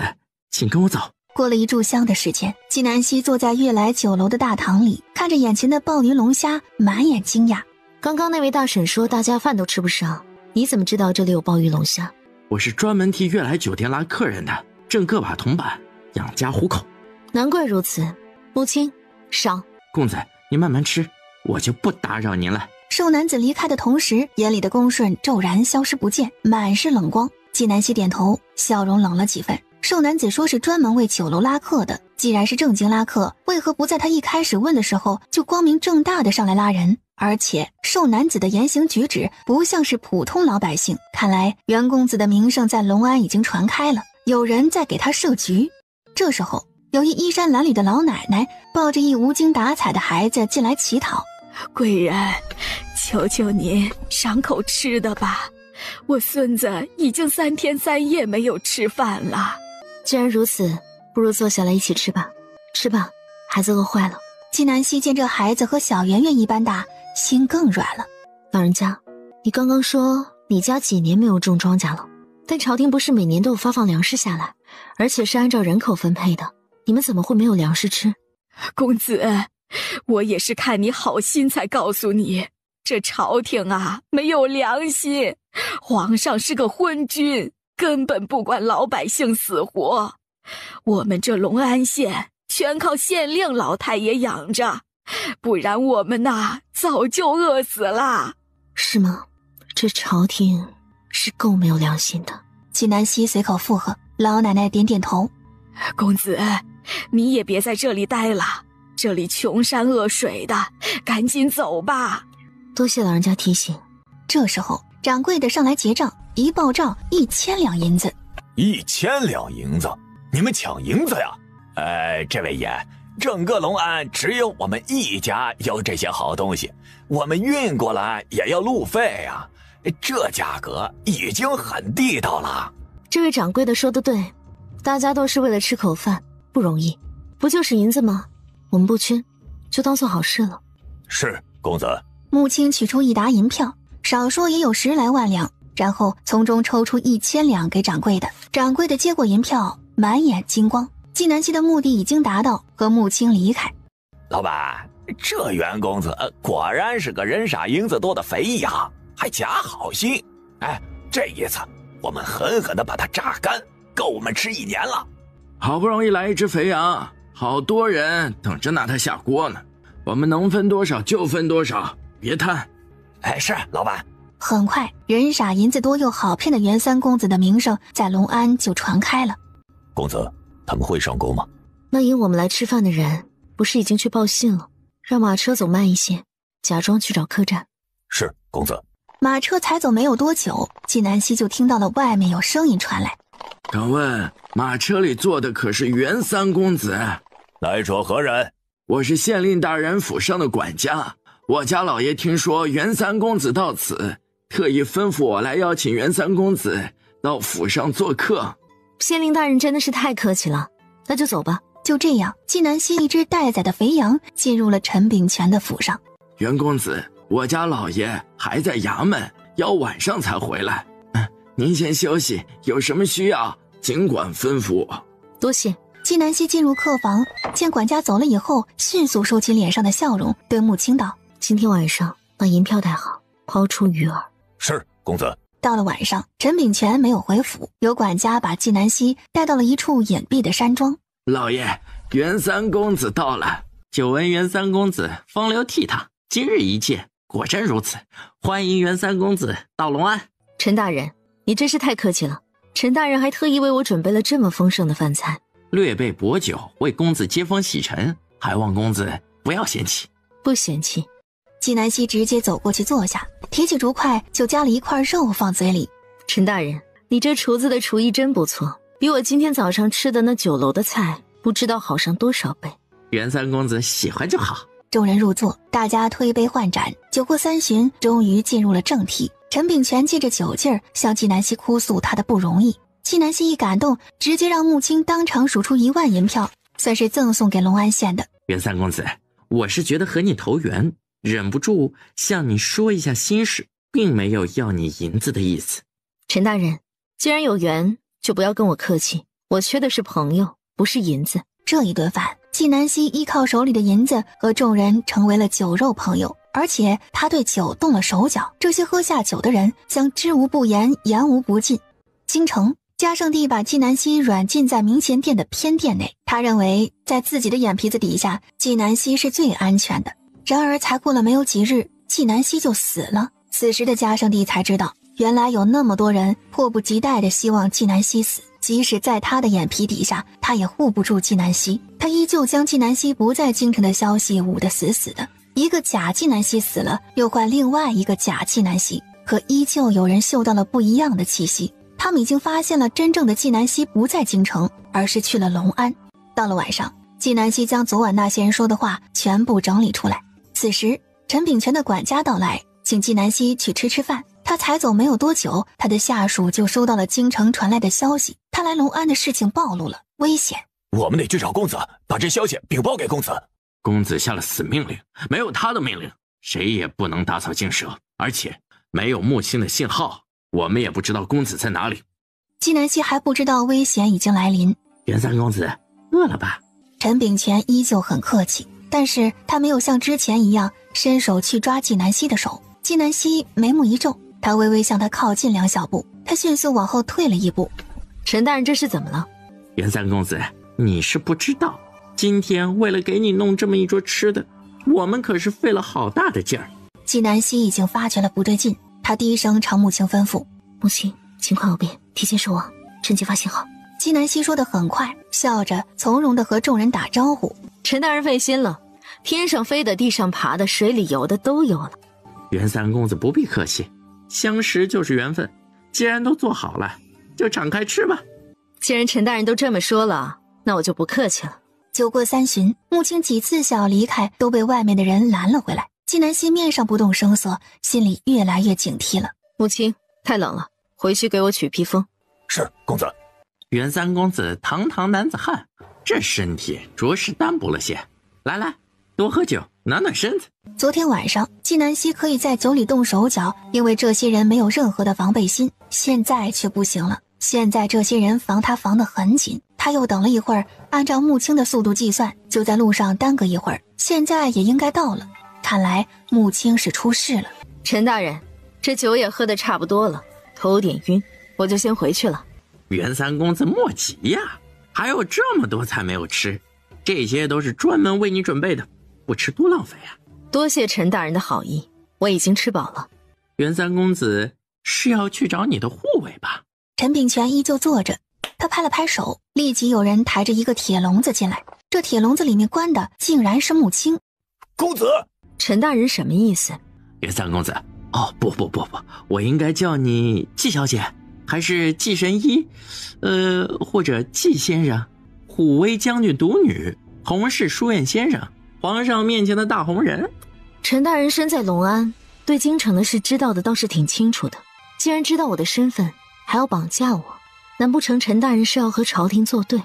Speaker 4: 请跟我走。
Speaker 1: 过了1炷香的时间，纪南希坐在悦来酒楼的大堂里，看着眼前的鲍鱼龙虾，满眼惊讶。
Speaker 5: 刚刚那位大婶说大家饭都吃不上，你怎么知道这里有鲍鱼龙虾？
Speaker 4: 我是专门替悦来酒店拉客人的，挣个把铜板，养家糊口。
Speaker 5: 难怪如此。母亲，赏。
Speaker 4: 公子，你慢慢吃，我就不打扰您了。
Speaker 1: 瘦男子离开的同时，眼里的恭顺骤然消失不见，满是冷光。纪南希点头，笑容冷了几分。瘦男子说是专门为酒楼拉客的，既然是正经拉客，为何不在他一开始问的时候就光明正大的上来拉人？而且瘦男子的言行举止不像是普通老百姓，看来袁公子的名声在隆安已经传开了，有人在给他设局。这时候，有一衣衫褴褛的老奶奶抱着一无精打采的孩子进来乞讨：“
Speaker 7: 贵人，求求您赏口吃的吧，我孙子已经3天3夜没有吃饭了。”
Speaker 5: 既然如此，不如坐下来一起吃吧。吃吧，孩子饿坏了。
Speaker 1: 纪南希见这孩子和小圆圆一般大，心更软了。
Speaker 5: 老人家，你刚刚说你家几年没有种庄稼了，但朝廷不是每年都有发放粮食下来，而且是按照人口分配的，你们怎么会没有粮食吃？
Speaker 7: 公子，我也是看你好心才告诉你，这朝廷啊没有良心，皇上是个昏君，根本不管老百姓死活。我们这隆安县全靠县令老太爷养着，不然我们呐早就饿死了。
Speaker 5: 是吗？这朝廷是够没有良心的。
Speaker 1: 纪南希随口附和，老奶奶点点头。
Speaker 7: 公子，你也别在这里待了，这里穷山恶水的，赶紧走吧。
Speaker 5: 多谢老人家提醒。
Speaker 1: 这时候掌柜的上来结账，一报账1000两银子。
Speaker 10: 1000两银子？你们抢银子呀？这位爷，整个隆安只有我们一家有这些好东西，我们运过来也要路费呀，这价格已经很地道了。
Speaker 5: 这位掌柜的说得对，大家都是为了吃口饭，不容易，不就是银子吗？我们不缺，就当做好事了。
Speaker 10: 是，公子。
Speaker 1: 穆青取出一沓银票，少说也有10来万两，然后从中抽出1000两给掌柜的。掌柜的接过银票，满眼金光。纪南希的目的已经达到，和穆青离开。
Speaker 10: 老板，这袁公子果然是个人傻银子多的肥羊，还假好心。这一次我们狠狠地把他榨干，够我们吃1年了。
Speaker 14: 好不容易来一只肥羊，好多人等着拿它下锅呢，我们能分多少就分多少，别贪。
Speaker 10: 是，老板。
Speaker 1: 很快，人傻银子多又好骗的袁三公子的名声在隆安就传开了。
Speaker 11: 公子，他们会上钩吗？
Speaker 5: 那引我们来吃饭的人不是已经去报信了，让马车走慢一些，假装去找客栈。
Speaker 11: 是，公子。
Speaker 1: 马车才走没有多久，纪南希就听到了外面有声音传来。
Speaker 14: 敢问马车里坐的可是袁三公子？
Speaker 10: 来者何人？
Speaker 14: 我是县令大人府上的管家，我家老爷听说袁三公子到此，特意吩咐我来邀请袁三公子到府上做客。
Speaker 5: 县令大人真的是太客气了，那就走吧。
Speaker 1: 就这样，纪南希一只待宰的肥羊进入了陈炳全的府上。
Speaker 14: 袁公子，我家老爷还在衙门，要晚上才回来。您先休息，有什么需要尽管吩咐我。
Speaker 5: 多谢。
Speaker 1: 纪南希进入客房，见管家走了以后，迅速收起脸上的笑容，对穆青道：“
Speaker 5: 今天晚上把银票带好，抛出鱼饵。”
Speaker 10: 是，公子。
Speaker 1: 到了晚上，陈炳全没有回府，由管家把纪南希带到了一处隐蔽的山庄。
Speaker 4: 老爷，袁三公子到了。久闻袁三公子风流倜傥，今日一见，果真如此。欢迎袁三公子到隆安。
Speaker 5: 陈大人，你真是太客气了。陈大人还特意为我准备了这么丰盛的饭菜，
Speaker 4: 略备薄酒为公子接风洗尘，还望公子不要嫌弃。
Speaker 5: 不嫌弃。
Speaker 1: 纪南希直接走过去坐下，提起竹筷就夹了一块肉放嘴里。
Speaker 5: 陈大人，你这厨子的厨艺真不错，比我今天早上吃的那酒楼的菜不知道好上多少倍。
Speaker 4: 袁三公子喜欢就好。
Speaker 1: 众人入座，大家推杯换盏，酒过三巡，终于进入了正题。陈炳全借着酒劲儿向纪南希哭诉他的不容易。纪南希一感动，直接让穆青当场数出1万银票，算是赠送给龙安县的。
Speaker 4: 袁三公子，我是觉得和你投缘，忍不住向你说一下心事，并没有要你银子的意思。
Speaker 5: 陈大人，既然有缘，就不要跟我客气，我缺的是朋友，不是银子。
Speaker 1: 这一顿饭，纪南希依靠手里的银子和众人成为了酒肉朋友，而且他对酒动了手脚。这些喝下酒的人将知无不言，言无不尽。京城，嘉圣帝把纪南希软禁在明贤殿的偏殿内，他认为在自己的眼皮子底下，纪南希是最安全的。然而才过了没有几日，纪南希就死了。此时的嘉圣帝才知道，原来有那么多人迫不及待地希望纪南希死，即使在他的眼皮底下，他也护不住纪南希。他依旧将纪南希不在京城的消息捂得死死的。一个假纪南希死了，又换另外一个假纪南希，可依旧有人嗅到了不一样的气息。他们已经发现了真正的纪南希不在京城，而是去了隆安。到了晚上，纪南希将昨晚那些人说的话全部整理出来。此时，陈炳全的管家到来，请纪南希去吃饭。他才走没有多久，他的下属就收到了京城传来的消息，他来隆安的事情暴露了，危险。
Speaker 10: 我们得去找公子，把这消息禀报给公子。
Speaker 4: 公子下了死命令，没有他的命令，谁也不能打草惊蛇。而且没有穆青的信号，我们也不知道公子在哪里。
Speaker 1: 纪南希还不知道危险已经来临。
Speaker 4: 袁三公子饿了吧？
Speaker 1: 陈炳全依旧很客气，但是他没有像之前一样伸手去抓纪南希的手。纪南希眉目一皱，他微微向他靠近2小步，他迅速往后退了1步。
Speaker 5: 陈大人这是怎么了？
Speaker 4: 袁三公子，你是不知道，今天为了给你弄这么一桌吃的，我们可是费了好大的劲儿。
Speaker 1: 纪南希已经发觉了不对劲，他低声朝穆青吩咐：
Speaker 5: 穆青，情况有变，提前收网，趁机发信号。
Speaker 1: 纪南希说得很快，笑着从容地和众人打招呼：
Speaker 5: 陈大人费心了，天上飞的地上爬的水里游的都有了。
Speaker 4: 袁三公子不必客气，相识就是缘分，既然都做好了，就敞开吃吧。
Speaker 5: 既然陈大人都这么说了，那我就不客气了。
Speaker 1: 酒过3巡，穆青几次想要离开，都被外面的人拦了回来。纪南希面上不动声色，心里越来越警惕了。
Speaker 5: 穆青，太冷了，回去给我取披风。
Speaker 10: 是，公子。
Speaker 4: 袁三公子堂堂男子汉，这身体着实单薄了些。来来，多喝酒，暖暖身子。
Speaker 1: 昨天晚上，纪南希可以在酒里动手脚，因为这些人没有任何的防备心。现在却不行了，现在这些人防他防得很紧。他又等了一会儿，按照穆青的速度计算，就在路上耽搁一会儿，现在也应该到了。看来穆青是出事了。
Speaker 5: 陈大人，这酒也喝得差不多了，头有点晕，我就先回去了。
Speaker 4: 袁三公子莫急呀，还有这么多菜没有吃，这些都是专门为你准备的，不吃多浪费啊。
Speaker 5: 多谢陈大人的好意，我已经吃饱了。
Speaker 4: 袁三公子是要去找你的护卫吧？
Speaker 1: 陈炳全依旧坐着，他拍了拍手，立即有人抬着一个铁笼子进来，这铁笼子里面关的竟然是穆青。
Speaker 10: 公子，
Speaker 5: 陈大人什么意思？
Speaker 4: 袁三公子，哦，不，我应该叫你季小姐，还是季神医，或者季先生，虎威将军独女，洪氏书院先生，皇上面前的大红人。
Speaker 5: 陈大人身在隆安，对京城的事知道的倒是挺清楚的。既然知道我的身份，还要绑架我，难不成陈大人是要和朝廷作对？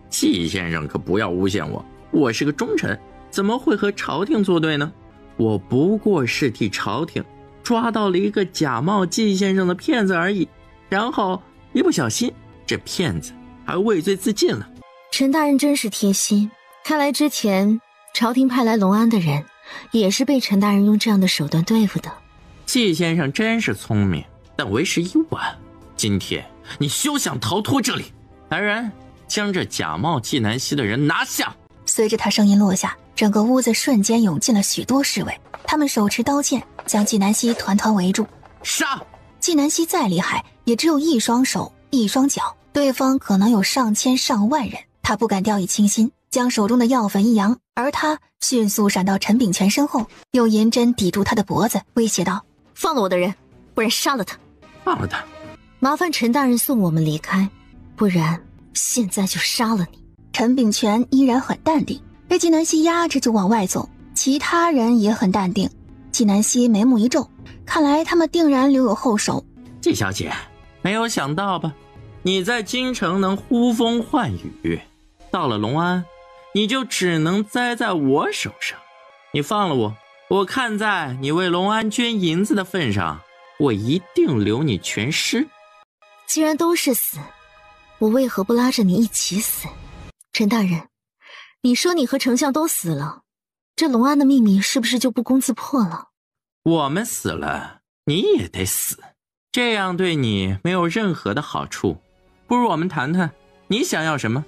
Speaker 4: 季先生可不要诬陷我，我是个忠臣，怎么会和朝廷作对呢？我不过是替朝廷抓到了一个假冒季先生的骗子而已，然后一不小心，这骗子还畏罪自尽了。
Speaker 5: 陈大人真是贴心，看来之前朝廷派来隆安的人也是被陈大人用这样的手段对付的。
Speaker 4: 季先生真是聪明，但为时已晚，今天你休想逃脱这里。来人，将这假冒纪南希的人拿下。
Speaker 1: 随着他声音落下，整个屋子瞬间涌进了许多侍卫，他们手持刀剑，将纪南希团团围住。
Speaker 4: 杀！
Speaker 1: 纪南希再厉害，也只有一双手一双脚，对方可能有上千上万人，他不敢掉以轻心，将手中的药粉一扬，而他迅速闪到陈炳全身后，用银针抵住他的脖子，威胁道：
Speaker 5: 放了我的人，不然杀了他。
Speaker 4: 放了他，
Speaker 5: 麻烦陈大人送我们离开，不然现在就杀了你。
Speaker 1: 陈秉权依然很淡定，被纪南希压着就往外走，其他人也很淡定。纪南希眉目一皱，看来他们定然留有后手。
Speaker 4: 纪小姐，没有想到吧？你在京城能呼风唤雨，到了隆安，你就只能栽在我手上。你放了我，我看在你为隆安捐银子的份上，我一定留你全尸。
Speaker 5: 既然都是死，我为何不拉着你一起死？陈大人，你说你和丞相都死了，这隆安的秘密是不是就不攻自破了？
Speaker 4: 我们死了，你也得死，这样对你没有任何的好处。不如我们谈谈，你想要什么？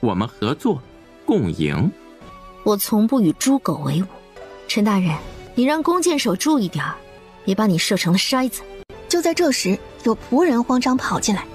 Speaker 4: 我们合作，共赢。
Speaker 5: 我从不与猪狗为伍。陈大人，你让弓箭手注意点，别把你射成了筛子。
Speaker 1: 就在这时，有仆人慌张跑进来。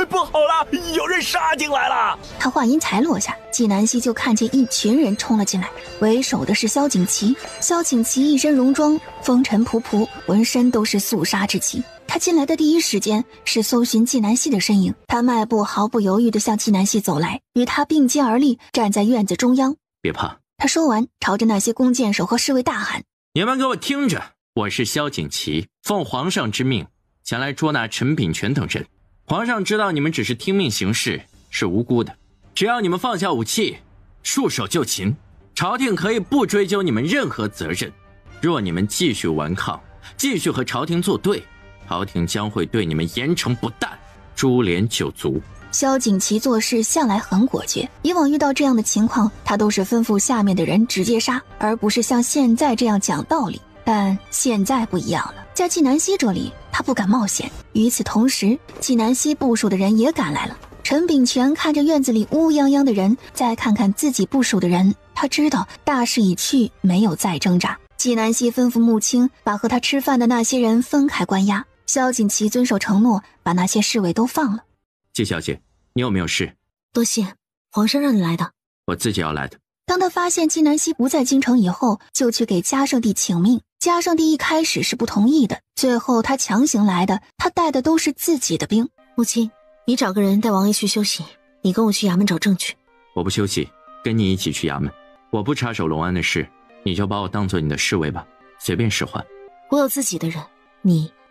Speaker 10: 不好了，有人杀进来了！
Speaker 1: 他话音才落下，纪南希就看见一群人冲了进来，为首的是萧景琦。萧景琦一身戎装，风尘仆仆，浑身都是肃杀之气。他进来的第一时间是搜寻纪南希的身影，他迈步毫不犹豫地向纪南希走来，与他并肩而立，站在院子中央。
Speaker 4: 别怕。
Speaker 1: 他说完，朝着那些弓箭手和侍卫大喊：
Speaker 4: 你们给我听着，我是萧景琦，奉皇上之命前来捉拿陈秉权等人。皇上知道你们只是听命行事，是无辜的，只要你们放下武器，束手就擒，朝廷可以不追究你们任何责任。若你们继续顽抗，继续和朝廷作对，朝廷将会对你们严惩不贷，株连九族。
Speaker 1: 萧景琦做事向来很果决，以往遇到这样的情况，他都是吩咐下面的人直接杀，而不是像现在这样讲道理。但现在不一样了，在纪南希这里，他不敢冒险。与此同时，纪南希部署的人也赶来了。陈秉权看着院子里乌泱泱的人，再看看自己部署的人，他知道大势已去，没有再挣扎。纪南希吩咐穆青把和他吃饭的那些人分开关押，萧景琦遵守承诺，把那些侍卫都放了。
Speaker 4: 纪小姐，你有没有事？
Speaker 5: 多谢，皇上让你来的。
Speaker 4: 我自己要来的。
Speaker 1: 当他发现纪南希不在京城以后，就去给嘉圣帝请命。嘉圣帝一开始是不同意的，最后他强行来的，他带的都是自己的兵。
Speaker 5: 母亲，你找个人带王爷去休息，你跟我去衙门找证据。
Speaker 4: 我不休息，跟你一起去衙门。我不插手隆安的事，你就把我当做你的侍卫吧，随便使唤。
Speaker 5: 我有自己的人，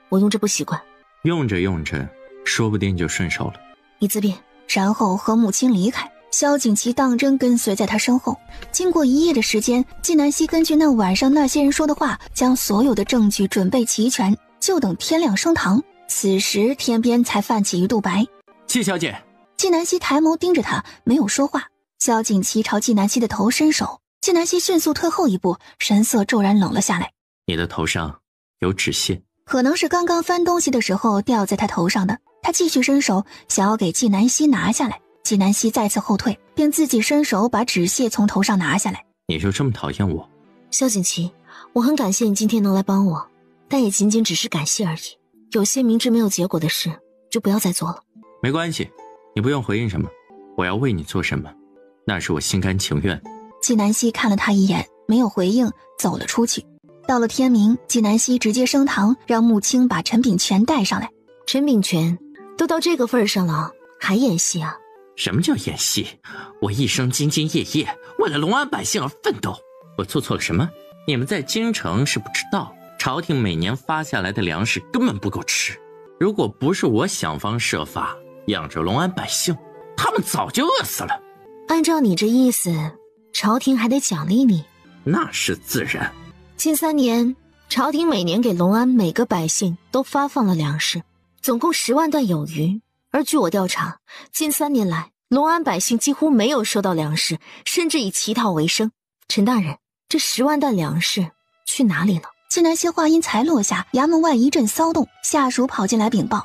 Speaker 5: 我用着不习惯。
Speaker 4: 用着用着，说不定就顺手了。
Speaker 5: 你自便。
Speaker 1: 然后和母亲离开。萧景琦当真跟随在他身后。经过一夜的时间，纪南希根据那晚上那些人说的话，将所有的证据准备齐全，就等天亮升堂。此时天边才泛起一度白。
Speaker 4: 纪小姐。
Speaker 1: 纪南希抬眸盯着他，没有说话。萧景琦朝纪南希的头伸手，纪南希迅速退后一步，神色骤然冷了下来。
Speaker 4: 你的头上有纸屑，
Speaker 1: 可能是刚刚翻东西的时候掉在他头上的。他继续伸手想要给纪南希拿下来，纪南希再次后退，并自己伸手把纸屑从头上拿下来。
Speaker 4: 你就这么讨厌我？
Speaker 5: 萧景琦，我很感谢你今天能来帮我，但也仅仅只是感谢而已。有些明知没有结果的事，就不要再做了。
Speaker 4: 没关系，你不用回应什么，我要为你做什么，那是我心甘情愿。
Speaker 1: 纪南希看了他一眼，没有回应，走了出去。到了天明，纪南希直接升堂，让穆青把陈秉权带上来。
Speaker 5: 陈秉权都到这个份上了，还演戏啊？
Speaker 4: 什么叫演戏？我一生兢兢业业，为了隆安百姓而奋斗。我做错了什么？你们在京城是不知道，朝廷每年发下来的粮食根本不够吃。如果不是我想方设法养着隆安百姓，他们早就饿死了。
Speaker 5: 按照你这意思，朝廷还得奖励你？
Speaker 4: 那是自然。
Speaker 5: 近3年，朝廷每年给隆安每个百姓都发放了粮食，总共10万担有余。而据我调查，近3年来，隆安百姓几乎没有收到粮食，甚至以乞讨为生。陈大人，这10万担粮食去哪里了？
Speaker 1: 纪南希话音才落下，衙门外一阵骚动，下属跑进来禀报：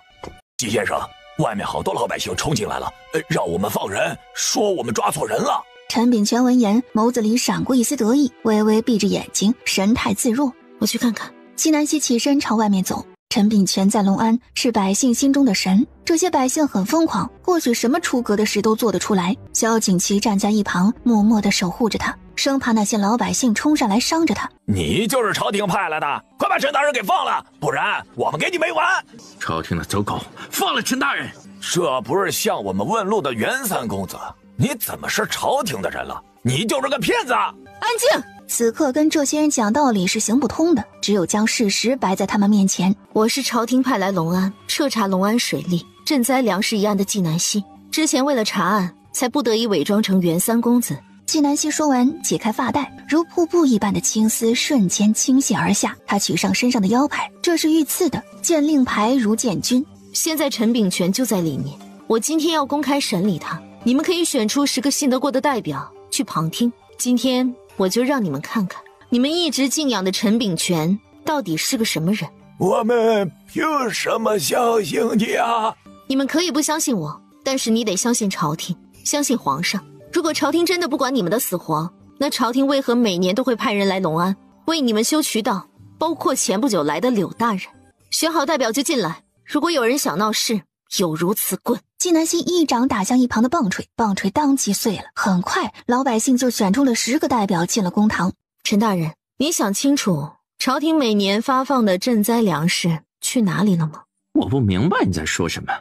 Speaker 10: 纪先生，外面好多老百姓冲进来了，让我们放人，说我们抓错人了。
Speaker 1: 陈秉权闻言，眸子里闪过一丝得意，微微闭着眼睛，神态自若。
Speaker 5: 我去看看。
Speaker 1: 纪南希起身朝外面走。陈秉权在隆安是百姓心中的神，这些百姓很疯狂，或许什么出格的事都做得出来。萧景琦站在一旁，默默地守护着他，生怕那些老百姓冲上来伤着他。
Speaker 10: 你就是朝廷派来的，快把陈大人给放了，不然我们给你没完！
Speaker 4: 朝廷的走狗，放了陈大人！
Speaker 10: 这不是向我们问路的袁三公子，你怎么是朝廷的人了？你就是个骗子！
Speaker 12: 安静！
Speaker 1: 此刻跟这些人讲道理是行不通的，只有将事实摆在他们面前。
Speaker 5: 我是朝廷派来隆安彻查隆安水利赈灾粮食一案的纪南希，之前为了查案，才不得已伪装成袁三公子。
Speaker 1: 纪南希说完，解开发带，如瀑布一般的青丝瞬间倾泻而下。他取上身上的腰牌，这是御赐的剑令牌如剑君。
Speaker 5: 现在陈炳全就在里面，我今天要公开审理他，你们可以选出10个信得过的代表去旁听。今天我就让你们看看，你们一直敬仰的陈炳全到底是个什么人。
Speaker 10: 我们凭什么相信你啊？
Speaker 5: 你们可以不相信我，但是你得相信朝廷，相信皇上。如果朝廷真的不管你们的死活，那朝廷为何每年都会派人来隆安为你们修渠道，包括前不久来的柳大人？选好代表就进来，如果有人想闹事，有如此棍。
Speaker 1: 纪南希一掌打向一旁的棒槌，棒槌当即碎了。很快老百姓就选出了10个代表进了公堂。
Speaker 5: 陈大人，你想清楚朝廷每年发放的赈灾粮食去哪里了吗？
Speaker 4: 我不明白你在说什么。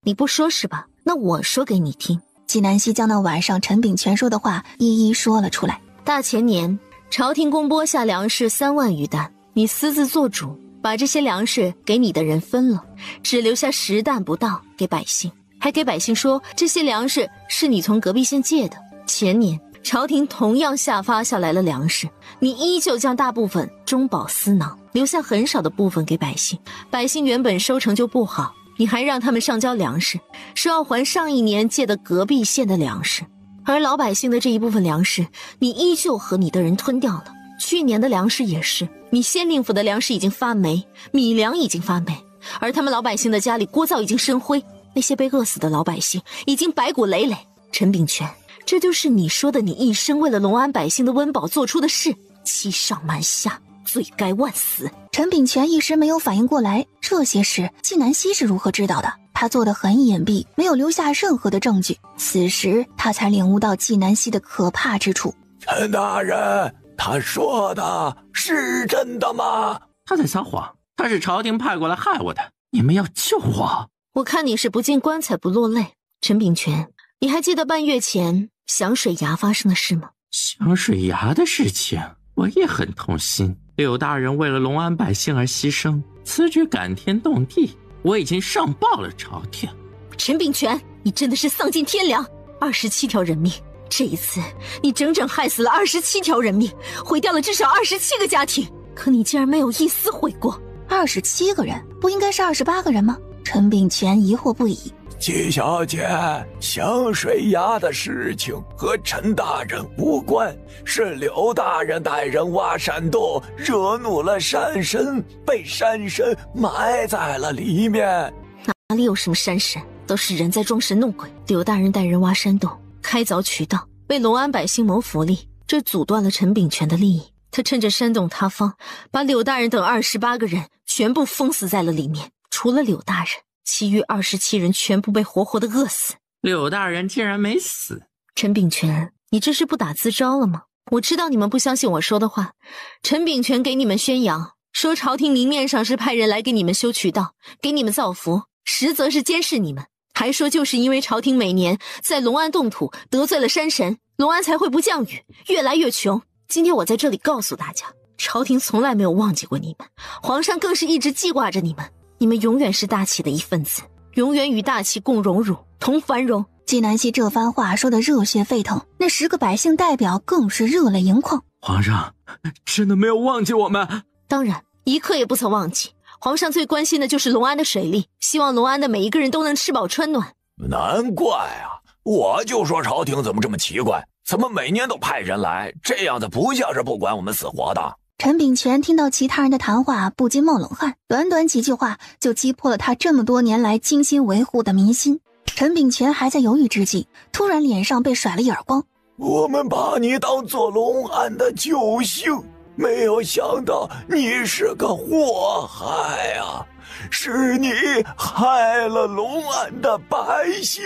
Speaker 5: 你不说是吧？那我说给你听。
Speaker 1: 纪南希将那晚上陈炳全说的话一一说了出来。
Speaker 5: 大前年朝廷公拨下粮食3万余担，你私自做主，把这些粮食给你的人分了，只留下10担不到给百姓，还给百姓说这些粮食是你从隔壁县借的。前年朝廷同样下发下来了粮食，你依旧将大部分中饱私囊，留下很少的部分给百姓。百姓原本收成就不好，你还让他们上交粮食，说要还上一年借的隔壁县的粮食，而老百姓的这一部分粮食，你依旧和你的人吞掉了。去年的粮食也是，你县令府的粮食已经发霉，米粮已经发霉，而他们老百姓的家里锅灶已经生灰，那些被饿死的老百姓已经白骨累累。陈炳全，这就是你说的你一生为了隆安百姓的温饱做出的事，欺上瞒下，罪该万死。
Speaker 1: 陈炳全一时没有反应过来，这些事纪南希是如何知道的？他做得很隐蔽，没有留下任何的证据。此时他才领悟到纪南希的可怕之处。
Speaker 10: 陈大人，他说的是真的吗？
Speaker 4: 他在撒谎，他是朝廷派过来害我的，你们要救我。
Speaker 5: 我看你是不进棺材不落泪。陈炳全，你还记得半月前响水崖发生的事吗？
Speaker 4: 响水崖的事情我也很痛心，柳大人为了隆安百姓而牺牲，此举感天动地，我已经上报了朝廷。
Speaker 5: 陈炳全，你真的是丧尽天良！27条人命，这一次你整整害死了27条人命，毁掉了至少27个家庭，可你竟然没有一丝悔过。
Speaker 1: 27个人，不应该是28个人吗？陈炳全疑惑不已。
Speaker 10: 纪小姐，响水崖的事情和陈大人无关，是刘大人带人挖山洞，惹怒了山神，被山神埋在了里面。
Speaker 5: 哪里有什么山神，都是人在装神弄鬼。刘大人带人挖山洞，开凿渠道，为隆安百姓谋福利，这阻断了陈炳全的利益。他趁着山洞塌方，把柳大人等28个人全部封死在了里面，除了柳大人，其余27人全部被活活的饿死。
Speaker 4: 柳大人竟然没死。
Speaker 5: 陈炳全，你这是不打自招了吗？我知道你们不相信我说的话。陈炳全给你们宣扬，说朝廷明面上是派人来给你们修渠道，给你们造福，实则是监视你们。还说就是因为朝廷每年在隆安动土，得罪了山神，隆安才会不降雨，越来越穷。今天我在这里告诉大家，朝廷从来没有忘记过你们，皇上更是一直记挂着你们。你们永远是大齐的一份子，永远与大齐共荣辱，同繁荣。
Speaker 1: 纪南希这番话说得热血沸腾，那10个百姓代表更是热泪盈眶。
Speaker 4: 皇上真的没有忘记我们？
Speaker 5: 当然，一刻也不曾忘记。皇上最关心的就是隆安的水利，希望隆安的每一个人都能吃饱穿暖。
Speaker 10: 难怪啊，我就说朝廷怎么这么奇怪，怎么每年都派人来，这样子不像是不管我们死活的。
Speaker 1: 陈炳全听到其他人的谈话，不禁冒冷汗。短短几句话就击破了他这么多年来精心维护的民心。陈炳全还在犹豫之际，突然脸上被甩了一耳光。
Speaker 10: 我们把你当做隆安的救星，没有想到你是个祸害啊！是你害了隆安的百姓，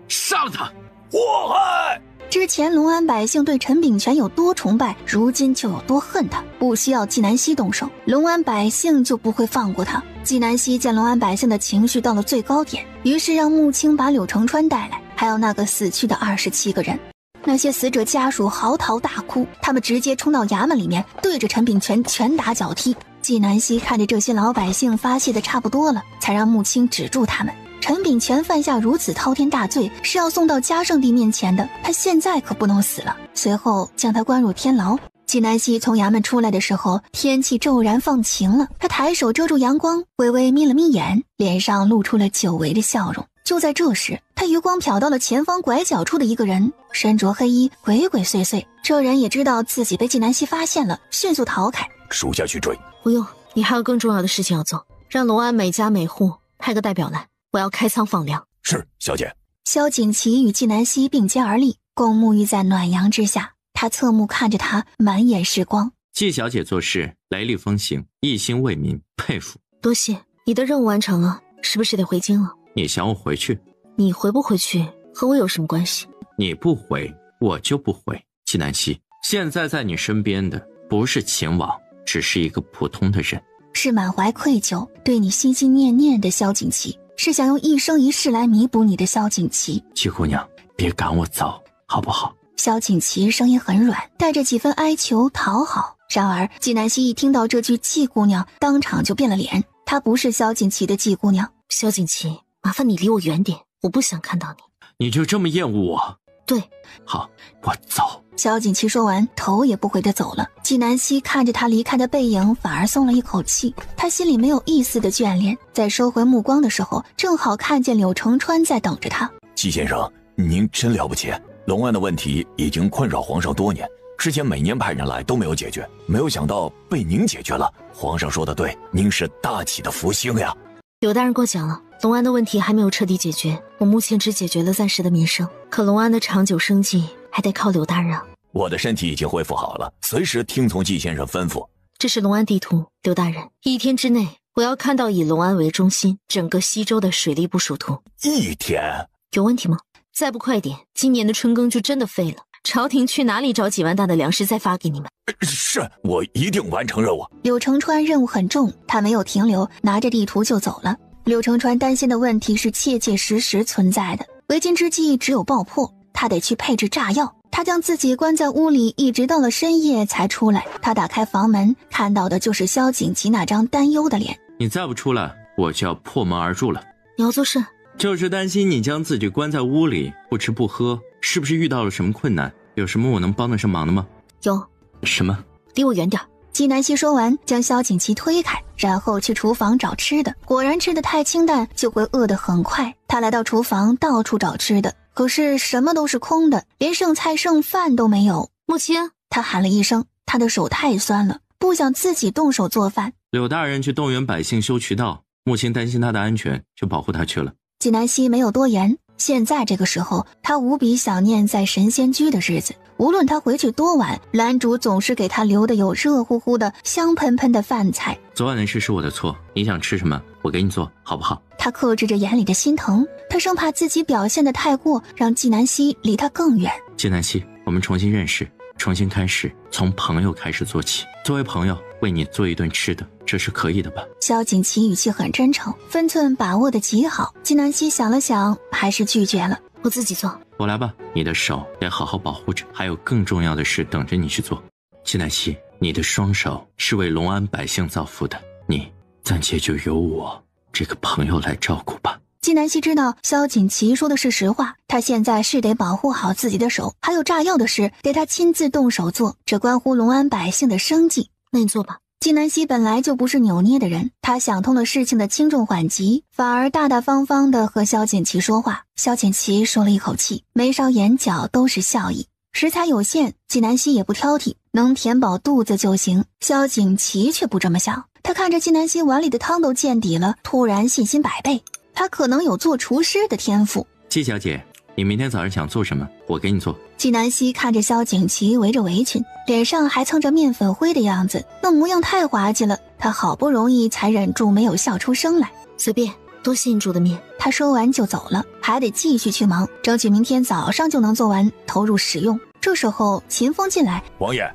Speaker 4: 杀了他！
Speaker 10: 祸害！
Speaker 1: 之前隆安百姓对陈炳全有多崇拜，如今就有多恨他。不需要纪南希动手，隆安百姓就不会放过他。纪南希见隆安百姓的情绪到了最高点，于是让穆青把柳成川带来，还有那个死去的27个人。那些死者家属嚎啕大哭，他们直接冲到衙门里面，对着陈炳全拳打脚踢。纪南希看着这些老百姓发泄的差不多了，才让穆青止住他们。陈炳全犯下如此滔天大罪，是要送到嘉圣帝面前的，他现在可不能死了。随后将他关入天牢。纪南希从衙门出来的时候，天气骤然放晴了，他抬手遮住阳光，微微眯了眯眼，脸上露出了久违的笑容。就在这时，他余光瞟到了前方拐角处的一个人，身着黑衣，鬼鬼祟祟。这人也知道自己被纪南希发现了，迅速逃开。
Speaker 10: 属下去追。
Speaker 5: 不用，你还有更重要的事情要做，让隆安每家每户派个代表来，我要开仓放粮。
Speaker 10: 是，小姐。
Speaker 1: 萧景琦与纪南希并肩而立，共沐浴在暖阳之下。他侧目看着他，满眼是光。
Speaker 4: 纪小姐做事雷厉风行，一心为民，佩服。
Speaker 5: 多谢。你的任务完成了，是不是得回京了？
Speaker 4: 你想我回去？
Speaker 5: 你回不回去和我有什么关系？
Speaker 4: 你不回，我就不回。纪南希，现在在你身边的不是秦王，只是一个普通的人。
Speaker 1: 是满怀愧疚，对你心心念念的萧景琦，是想用一生一世来弥补你的萧景琦。
Speaker 4: 纪姑娘，别赶我走，好不好？
Speaker 1: 萧景琦声音很软，带着几分哀求讨好。然而纪南希一听到这句纪姑娘，当场就变了脸。她不是萧景琦的纪姑娘。
Speaker 5: 萧景琦，麻烦你离我远点，我不想看到你。
Speaker 4: 你就这么厌恶我？
Speaker 5: 对。
Speaker 4: 好，我走。
Speaker 1: 萧景琦说完，头也不回地走了。纪南希看着他离开的背影，反而松了一口气。他心里没有一丝的眷恋，在收回目光的时候，正好看见柳成川在等着他。
Speaker 10: 纪先生，您真了不起。
Speaker 3: 隆安的问题已经困扰皇上多年，之前每年派人来都没有解决，没有想到被您解决了。皇上说的对，您是大齐的福星呀。
Speaker 5: 柳大人过奖了，隆安的问题还没有彻底解决，我目前只解决了暂时的民生，可隆安的长久生计还得靠柳大人啊。
Speaker 3: 我的身体已经恢复好了，随时听从纪先生吩咐。
Speaker 5: 这是隆安地图，柳大人，1天之内我要看到以隆安为中心整个西周的水利部署图。
Speaker 3: 1天？
Speaker 5: 有问题吗？再不快点，今年的春耕就真的废了。朝廷去哪里找几万担的粮食再发给你们？
Speaker 3: 是，我一定完成任务。
Speaker 1: 柳成川任务很重，他没有停留，拿着地图就走了。柳成川担心的问题是切切实实存在的，为今之计只有爆破，他得去配置炸药。他将自己关在屋里，一直到了深夜才出来。他打开房门，看到的就是萧景琦那张担忧的脸。
Speaker 4: 你再不出来，我就要破门而入了。
Speaker 5: 你要做事？
Speaker 4: 就是担心你将自己关在屋里，不吃不喝，是不是遇到了什么困难？有什么我能帮得上忙的吗？
Speaker 5: 有。
Speaker 4: 什么？
Speaker 5: 离我远点。
Speaker 1: 纪南希说完，将萧景琦推开，然后去厨房找吃的。果然吃的太清淡，就会饿得很快。他来到厨房，到处找吃的，可是什么都是空的，连剩菜剩饭都没有。
Speaker 5: 母亲，
Speaker 1: 他喊了一声，他的手太酸了，不想自己动手做饭。
Speaker 4: 柳大人去动员百姓修渠道，母亲担心他的安全，就保护他去了。
Speaker 1: 纪南希没有多言，现在这个时候，他无比想念在神仙居的日子。无论他回去多晚，兰主总是给他留的有热乎乎的、香喷喷的饭菜。
Speaker 4: 昨晚的事是我的错，你想吃什么，我给你做，好不好？
Speaker 1: 他克制着眼里的心疼，他生怕自己表现得太过，让纪南希离他更远。
Speaker 4: 纪南希，我们重新认识，重新开始，从朋友开始做起。作为朋友，为你做一顿吃的，这是可以的吧？
Speaker 1: 萧景琦语气很真诚，分寸把握得极好。纪南希想了想，还是拒绝了。
Speaker 5: 我自己做。
Speaker 4: 我来吧，你的手得好好保护着，还有更重要的事等着你去做。纪南希，你的双手是为隆安百姓造福的，你暂且就由我这个朋友来照顾吧。
Speaker 1: 纪南希知道萧景琦说的是实话，他现在是得保护好自己的手，还有炸药的事得他亲自动手做，这关乎隆安百姓的生计。
Speaker 5: 那你做吧。
Speaker 1: 纪南希本来就不是扭捏的人，他想通了事情的轻重缓急，反而大大方方地和萧景琦说话。萧景琦说了一口气，眉梢眼角都是笑意。食材有限，纪南希也不挑剔，能填饱肚子就行。萧景琦却不这么想，他看着纪南希碗里的汤都见底了，突然信心百倍，他可能有做厨师的天赋。
Speaker 4: 纪小姐，你明天早上想做什么，我给你做。
Speaker 1: 纪南希看着萧景琦围着围裙，脸上还蹭着面粉灰的样子，那模样太滑稽了，他好不容易才忍住没有笑出声来。
Speaker 5: 随便，多谢你煮的面。
Speaker 1: 他说完就走了。还得继续去忙，争取明天早上就能做完，投入使用。这时候秦风进来，
Speaker 10: 王爷，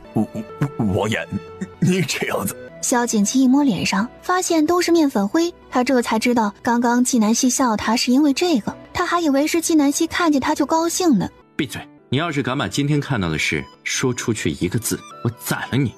Speaker 10: 王爷，你这样子。
Speaker 1: 萧景琦一摸脸上，发现都是面粉灰，他这才知道刚刚纪南希笑他是因为这个，他还以为是纪南希看见他就高兴呢。
Speaker 4: 闭嘴！你要是敢把今天看到的事说出去一个字，我宰了你。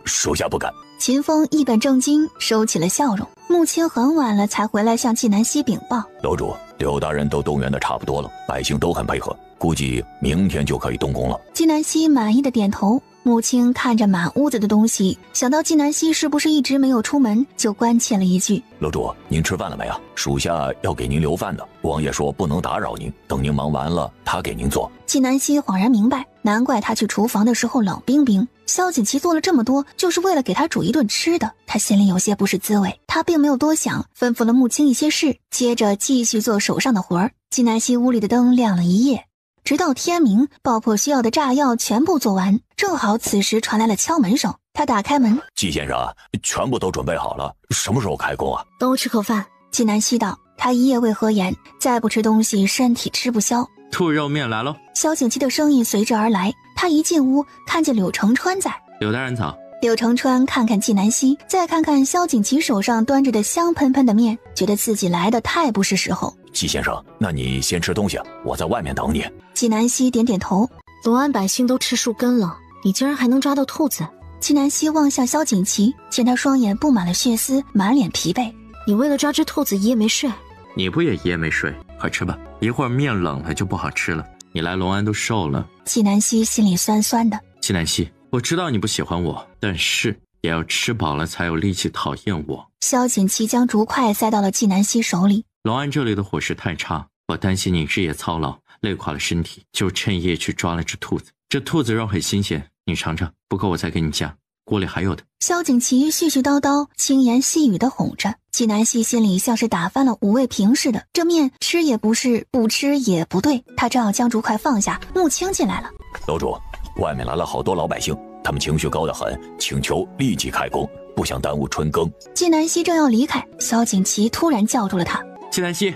Speaker 10: 属下不敢。
Speaker 1: 秦风一本正经收起了笑容。穆青很晚了才回来向纪南希禀报，
Speaker 3: 楼主，柳大人都动员的差不多了，百姓都很配合，估计明天就可以动工了。
Speaker 1: 纪南希满意的点头。穆青看着满屋子的东西，想到纪南希是不是一直没有出门，就关切了一句：
Speaker 3: 楼主，您吃饭了没啊？属下要给您留饭的，王爷说不能打扰您，等您忙完了他给您做。
Speaker 1: 纪南希恍然明白，难怪他去厨房的时候冷冰冰，萧景琦做了这么多就是为了给他煮一顿吃的，他心里有些不是滋味。他并没有多想，吩咐了穆青一些事，接着继续做手上的活儿。纪南希屋里的灯亮了一夜，直到天明，爆破需要的炸药全部做完，正好此时传来了敲门声。他打开门，
Speaker 3: 纪先生，全部都准备好了，什么时候开工啊？
Speaker 5: 等我吃口饭。
Speaker 1: 纪南希道，他一夜未合眼，再不吃东西身体吃不消。
Speaker 4: 兔肉面来喽！
Speaker 1: 萧景琦的声音随之而来，他一进屋看见柳承川在。
Speaker 4: 柳大人早。
Speaker 1: 柳承川看看纪南希，再看看萧景琦手上端着的香喷喷的面，觉得自己来的太不是时候。
Speaker 3: 纪先生，那你先吃东西，我在外面等你。
Speaker 1: 纪南希点点头。
Speaker 5: 龙安百姓都吃树根了，你竟然还能抓到兔子？
Speaker 1: 纪南希望向萧景琦，见他双眼布满了血丝，满脸疲惫。
Speaker 5: 你为了抓只兔子一夜没睡？
Speaker 4: 你不也一夜没睡？快吃吧，一会儿面冷了就不好吃了。你来龙安都瘦了。
Speaker 1: 纪南希心里酸酸的。
Speaker 4: 纪南希，我知道你不喜欢我，但是也要吃饱了才有力气讨厌我。
Speaker 1: 萧景琦将竹筷塞到了纪南希手里。
Speaker 4: 龙安这里的伙食太差，我担心你日夜操劳累垮了身体，就趁夜去抓了只兔子。这兔子肉很新鲜，你尝尝，不够我再给你加，锅里还有的。
Speaker 1: 萧景琦絮絮叨叨轻言细语地哄着纪南希，心里像是打翻了五味瓶似的。这面吃也不是，不吃也不对。他正要将竹筷放下，穆青进来了。
Speaker 3: 楼主，外面来了好多老百姓，他们情绪高得很，请求立即开工，不想耽误春耕。
Speaker 1: 纪南希正要离开，萧景琦突然叫住了他。
Speaker 4: 纪南希，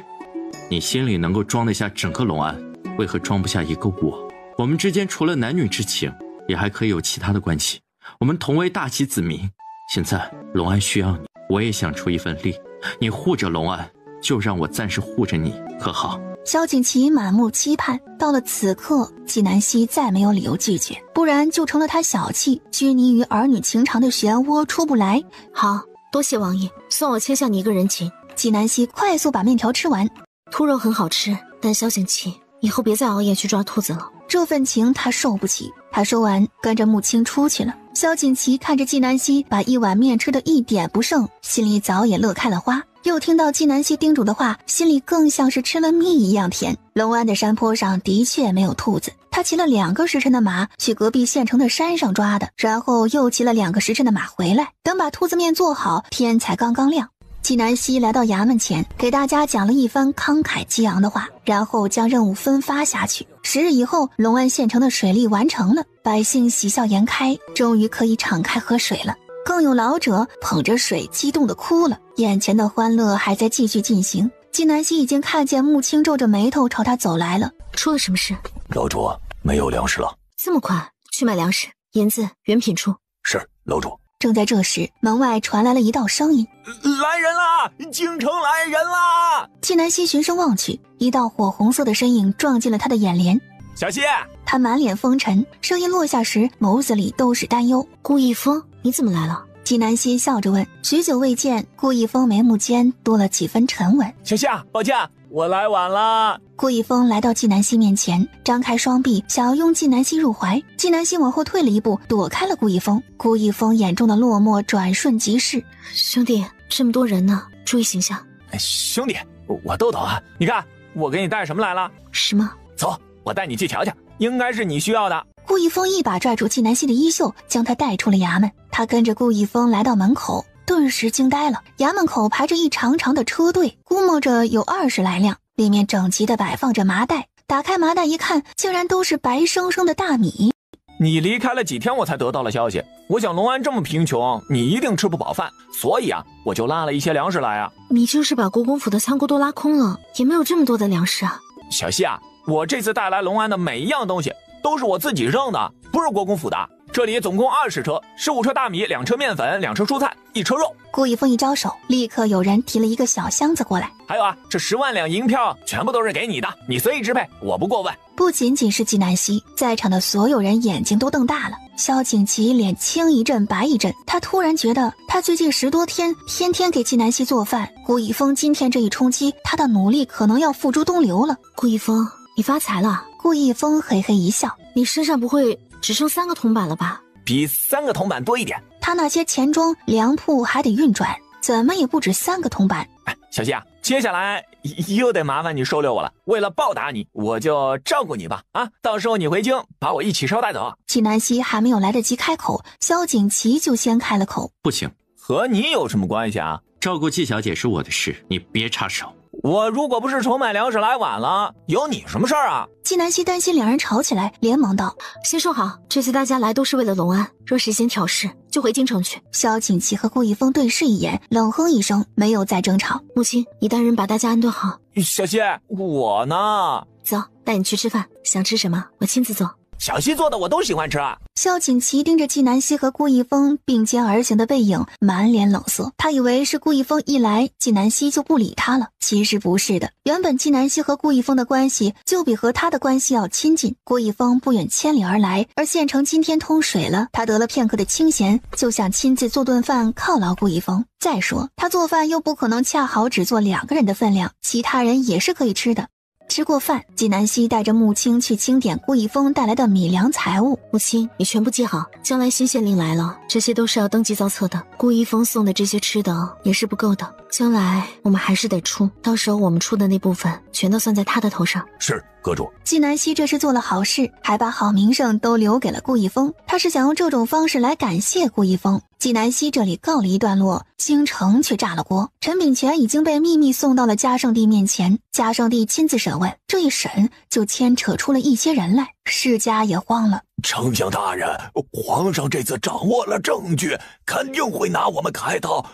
Speaker 4: 你心里能够装得下整个龙安，为何装不下一个我？我们之间除了男女之情，也还可以有其他的关系。我们同为大齐子民，现在龙安需要你，我也想出一份力。你护着龙安，就让我暂时护着你，可好？
Speaker 1: 萧景琦满目期盼。到了此刻，纪南希再没有理由拒绝，不然就成了他小气拘泥于儿女情长的漩涡出不来。
Speaker 5: 好，多谢王爷，算我欠下你一个人情。
Speaker 1: 纪南希快速把面条吃完。
Speaker 5: 兔肉很好吃，但萧景琦，以后别再熬夜去抓兔子了。
Speaker 1: 这份情他受不起。他说完跟着穆青出去了。萧景琦看着纪南希把一碗面吃得一点不剩，心里早也乐开了花。又听到纪南希叮嘱的话，心里更像是吃了蜜一样甜。龙安的山坡上的确没有兔子，他骑了2个时辰的马去隔壁县城的山上抓的，然后又骑了2个时辰的马回来。等把兔子面做好，天才刚刚亮。纪南希来到衙门前，给大家讲了一番慷慨激昂的话，然后将任务分发下去。10日以后，龙安县城的水利完成了，百姓喜笑颜开，终于可以敞开喝水了。更有老者捧着水激动地哭了。眼前的欢乐还在继续进行。纪南希已经看见穆青皱着眉头朝他走来了。
Speaker 5: 出了什么事？
Speaker 3: 楼主，没有粮食了。
Speaker 5: 这么快？去买粮食，银子原品处。
Speaker 3: 是，楼主。
Speaker 1: 正在这时，门外传来了一道声音：
Speaker 15: 来人啦！京城来人啦！
Speaker 1: 纪南希循声望去，一道火红色的身影撞进了他的眼帘。
Speaker 15: 小希，
Speaker 1: 他满脸风尘，声音落下时眸子里都是担忧。
Speaker 5: 顾一峰，你怎么来了？
Speaker 1: 纪南希笑着问。许久未见，顾一峰眉目间多了几分沉稳。
Speaker 15: 小希，抱歉，我来晚了。
Speaker 1: 顾一峰来到纪南希面前，张开双臂想要拥纪南希入怀。纪南希往后退了一步，躲开了顾一峰。顾一峰眼中的落寞转瞬即逝。
Speaker 5: 兄弟，这么多人呢，注意形象。
Speaker 15: 兄弟，我豆豆啊，你看我给你带什么来了？
Speaker 5: 什么？
Speaker 15: 走，我带你去瞧瞧，应该是你需要的。
Speaker 1: 顾一峰一把拽住纪南希的衣袖，将她带出了衙门。他跟着顾一峰来到门口，顿时惊呆了。衙门口排着一长长的车队，估摸着有20来辆，里面整齐地摆放着麻袋。打开麻袋一看，竟然都是白生生的大米。
Speaker 15: 你离开了几天我才得到了消息。我想隆安这么贫穷，你一定吃不饱饭，所以啊，我就拉了一些粮食来啊。
Speaker 5: 你就是把国公府的仓库都拉空了，也没有这么多的粮食啊。
Speaker 15: 小希啊，我这次带来隆安的每一样东西都是我自己扔的，不是国公府的。这里总共20车，15车大米，2车面粉，2车蔬菜，1车肉。
Speaker 1: 顾一峰一招手，立刻有人提了一个小箱子过来。
Speaker 15: 还有啊，这10万两银票全部都是给你的，你随意支配，我不过问。
Speaker 1: 不仅仅是纪南希，在场的所有人眼睛都瞪大了。萧景琦脸青一阵白一阵，他突然觉得他最近10多天天天给纪南希做饭，顾一峰今天这一冲击，他的努力可能要付诸东流了。
Speaker 5: 顾一峰，你发财了。
Speaker 1: 顾一峰嘿嘿一笑，
Speaker 5: 你身上不会只剩3个铜板了吧？
Speaker 15: 比3个铜板多一点。
Speaker 1: 他那些钱庄粮铺还得运转，怎么也不止3个铜板。
Speaker 15: 小希啊，接下来又得麻烦你收留我了。为了报答你，我就照顾你吧。啊，到时候你回京把我一起捎带走。
Speaker 1: 纪南希还没有来得及开口，萧景琦就先开了口。
Speaker 4: 不行，
Speaker 15: 和你有什么关系啊？
Speaker 4: 照顾纪小姐是我的事，你别插手。
Speaker 15: 我如果不是筹买粮食来晚了，有你什么事儿啊？
Speaker 1: 纪南希担心两人吵起来，连忙道：
Speaker 5: 先说好，这次大家来都是为了隆安，若是先挑事，就回京城去。
Speaker 1: 萧景琦和顾一峰对视一眼，冷哼一声，没有再争吵。
Speaker 5: 母亲，你带人把大家安顿好。
Speaker 15: 小希，我呢？
Speaker 5: 走，带你去吃饭，想吃什么我亲自做。
Speaker 15: 小希做的我都喜欢吃啊。
Speaker 1: 萧景琦盯着纪南希和顾一峰并肩而行的背影，满脸冷色。他以为是顾一峰一来，纪南希就不理他了，其实不是的。原本纪南希和顾一峰的关系就比和他的关系要亲近。顾一峰不远千里而来，而县城今天通水了，他得了片刻的清闲，就想亲自做顿饭犒劳顾一峰。再说他做饭又不可能恰好只做2个人的分量，其他人也是可以吃的。吃过饭，纪南希带着穆青去清点顾一峰带来的米粮财物。
Speaker 5: 穆青，你全部记好，将来新县令来了，这些都是要登记造册的。顾一峰送的这些吃的也是不够的，将来我们还是得出，到时候我们出的那部分全都算在他的头上。
Speaker 11: 是，阁主。
Speaker 1: 纪南希这是做了好事，还把好名声都留给了顾一峰，他是想用这种方式来感谢顾一峰。纪南希这里告了一段落，京城却炸了锅。陈炳全已经被秘密送到了嘉圣帝面前，嘉圣帝亲自审问，这一审就牵扯出了一些人来，世家也慌了。
Speaker 10: 丞相大人，皇上这次掌握了证据，肯定会拿我们开刀，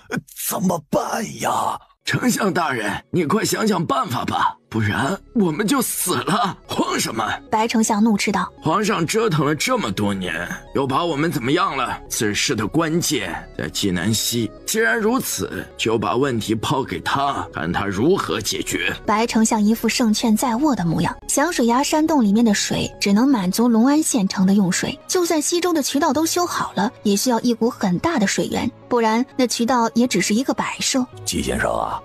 Speaker 10: 怎么办呀？
Speaker 14: 丞相大人，你快想想办法吧，不然我们就死了！皇上们！
Speaker 1: 白丞相怒斥道：
Speaker 14: 皇上折腾了这么多年，又把我们怎么样了？此事的关键在纪南希，既然如此，就把问题抛给他，看他如何解决。
Speaker 1: 白丞相一副胜券在握的模样。响水崖山洞里面的水只能满足隆安县城的用水，就算西周的渠道都修好了，也需要一股很大的水源，不然那渠道也只是一个摆设。
Speaker 10: 纪先生啊，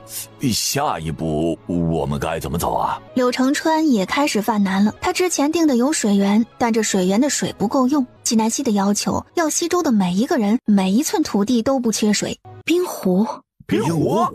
Speaker 10: 下一步我们该怎么走啊？
Speaker 1: 柳承川也开始犯难了，他之前定的有水源，但这水源的水不够用。纪南希的要求要西周的每一个人每一寸土地都不缺水。
Speaker 5: 冰湖，
Speaker 10: 冰湖，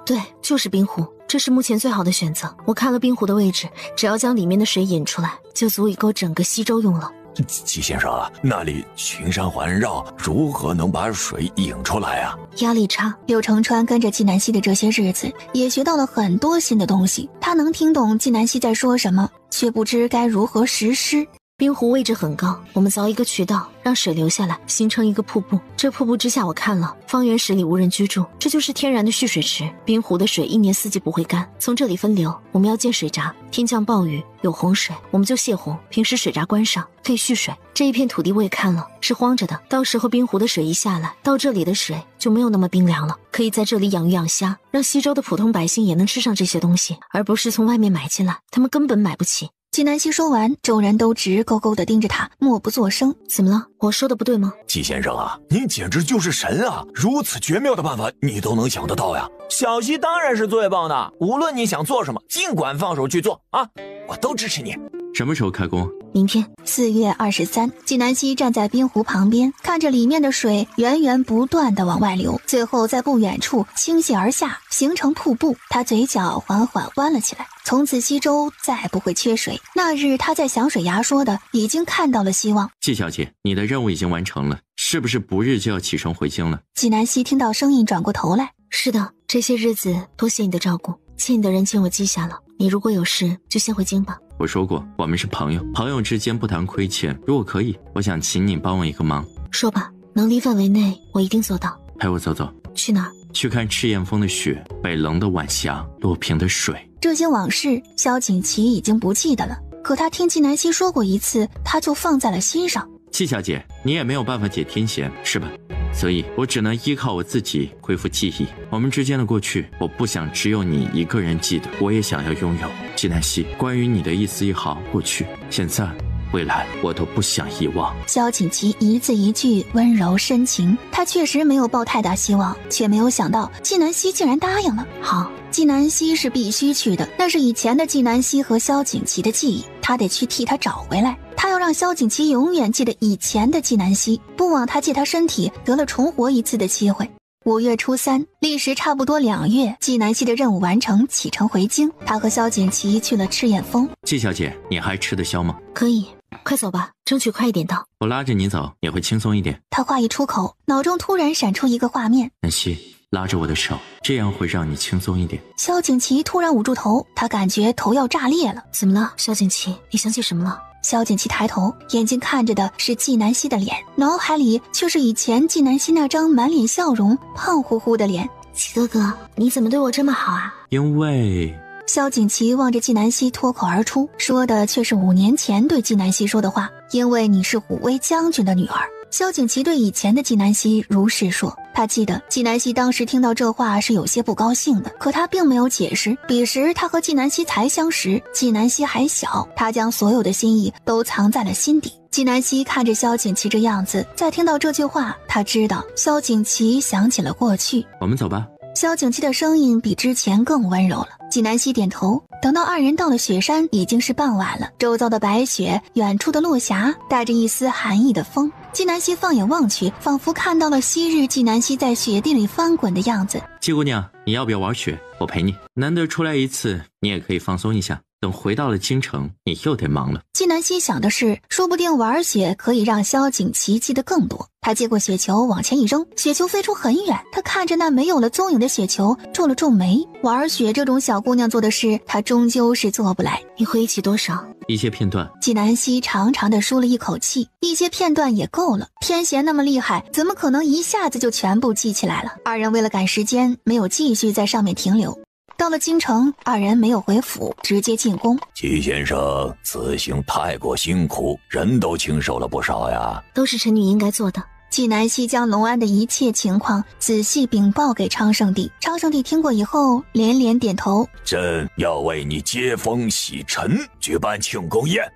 Speaker 5: 对，就是冰湖，这是目前最好的选择。我看了冰湖的位置，只要将里面的水引出来，就足以够整个西周用了。
Speaker 10: 纪先生啊，那里群山环绕，如何能把水引出来啊？
Speaker 5: 压力差。
Speaker 1: 柳承川跟着纪南希的这些日子，也学到了很多新的东西。他能听懂纪南希在说什么，却不知该如何实施。
Speaker 5: 冰湖位置很高，我们凿一个渠道，让水流下来，形成一个瀑布。这瀑布之下我看了，方圆10里无人居住，这就是天然的蓄水池。冰湖的水1年4季不会干，从这里分流。我们要建水闸，天降暴雨有洪水，我们就泄洪，平时水闸关上，可以蓄水。这一片土地我也看了，是荒着的，到时候冰湖的水一下来，到这里的水就没有那么冰凉了，可以在这里养鱼养虾，让西周的普通百姓也能吃上这些东西，而不是从外面买进来，他们根本买不起。
Speaker 1: 纪南希说完，众人都直勾勾地盯着他，默不作声。
Speaker 5: 怎么了？我说的不对吗？
Speaker 10: 纪先生啊，您简直就是神啊！如此绝妙的办法，你都能想得到呀！
Speaker 15: 小希当然是最棒的，无论你想做什么，尽管放手去做啊！我都支持你。
Speaker 4: 什么时候开工？
Speaker 5: 明天。
Speaker 1: 4月23，纪南希站在冰湖旁边，看着里面的水源源不断地往外流，最后在不远处倾泻而下，形成瀑布。他嘴角缓缓弯了起来。从此西周再不会缺水。那日他在响水崖说的，已经看到了希望。
Speaker 4: 纪小姐，你的任务已经完成了，是不是不日就要启程回京了？
Speaker 1: 纪南希听到声音转过头来。
Speaker 5: 是的，这些日子多谢你的照顾。欠你的人情我记下了，你如果有事就先回京吧。
Speaker 4: 我说过，我们是朋友，朋友之间不谈亏欠。如果可以，我想请你帮我一个忙。
Speaker 5: 说吧，能力范围内我一定做到。
Speaker 4: 陪我走走。
Speaker 5: 去哪儿？
Speaker 4: 去看赤焰峰的雪，北棱的晚霞，洛平的水。
Speaker 1: 这些往事，萧景琦已经不记得了。可他听季南希说过一次，他就放在了心上。
Speaker 4: 季小姐，你也没有办法解天弦，是吧？所以我只能依靠我自己恢复记忆。我们之间的过去，我不想只有你一个人记得，我也想要拥有。季南希，关于你的一丝一毫，过去、现在、未来，我都不想遗忘。
Speaker 1: 萧景琦一字一句温柔深情，他确实没有抱太大希望，却没有想到季南希竟然答应了。好，季南希是必须去的，那是以前的季南希和萧景琦的记忆，他得去替他找回来。他要让萧景琦永远记得以前的季南希，不枉他借他身体得了重活一次的机会。5月初3，历时差不多2月，季南希的任务完成，启程回京。他和萧景琦去了赤焰峰。
Speaker 4: 季小姐，你还吃得消吗？
Speaker 5: 可以，快走吧，争取快一点到。
Speaker 4: 我拉着你走，也会轻松一点。
Speaker 1: 他话一出口，脑中突然闪出一个画面：
Speaker 4: 南希，拉着我的手，这样会让你轻松一点。
Speaker 1: 萧景琦突然捂住头，他感觉头要炸裂了。
Speaker 5: 怎么了，萧景琦？你想起什么了？
Speaker 1: 萧景琦抬头，眼睛看着的是季南希的脸，脑海里却是以前季南希那张满脸笑容、胖乎乎的脸。
Speaker 5: 齐哥哥，你怎么对我这么好啊？
Speaker 4: 因为……
Speaker 1: 萧景琦望着季南希脱口而出，说的却是5年前对季南希说的话：因为你是虎威将军的女儿。萧景琦对以前的季南希如是说，他记得季南希当时听到这话是有些不高兴的，可他并没有解释。彼时他和季南希才相识，季南希还小，他将所有的心意都藏在了心底。季南希看着萧景琦这样子，再听到这句话，他知道萧景琦想起了过去。
Speaker 4: 我们走吧。
Speaker 1: 萧景琦的声音比之前更温柔了。季南希点头。等到2人到了雪山，已经是傍晚了，周遭的白雪，远处的落霞，带着一丝寒意的风。季南希放眼望去，仿佛看到了昔日季南希在雪地里翻滚的样子。
Speaker 4: 季姑娘，你要不要玩雪？我陪你。难得出来一次，你也可以放松一下。等回到了京城，你又得忙了。
Speaker 1: 季南希想的是，说不定玩雪可以让萧景琦记得更多。他接过雪球往前一扔，雪球飞出很远。他看着那没有了踪影的雪球，皱了皱眉。玩雪这种小姑娘做的事，她终究是做不来。
Speaker 5: 你回忆起多少？
Speaker 4: 一些片段。
Speaker 1: 季南希长长的舒了一口气，一些片段也够了。天弦那么厉害，怎么可能一下子就全部记起来了？2人为了赶时间，没有继续在上面停留。到了京城，2人没有回府，直接进宫。
Speaker 3: 季先生，此行太过辛苦，人都轻受了不少呀。
Speaker 5: 都是臣女应该做的。
Speaker 1: 季南希将隆安的一切情况仔细禀报给昌圣帝。昌圣帝听过以后连连点头。
Speaker 3: 朕要为你接风洗尘，举办庆功宴。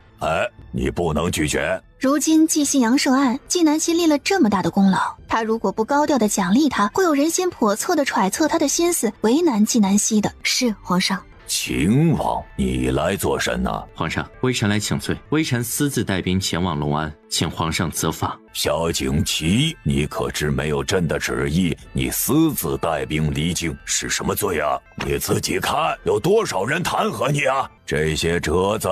Speaker 3: 你不能拒绝。
Speaker 1: 如今季信阳涉案，季南希立了这么大的功劳，他如果不高调的奖励他，会有人心叵测的揣测他的心思，为难季南希的。
Speaker 5: 是皇上。
Speaker 3: 秦王，你来做甚呢？
Speaker 4: 皇上，微臣来请罪，微臣私自带兵前往隆安，请皇上责罚。
Speaker 3: 萧景琦，你可知没有朕的旨意，你私自带兵离京是什么罪啊？你自己看，有多少人弹劾你啊？这些折子，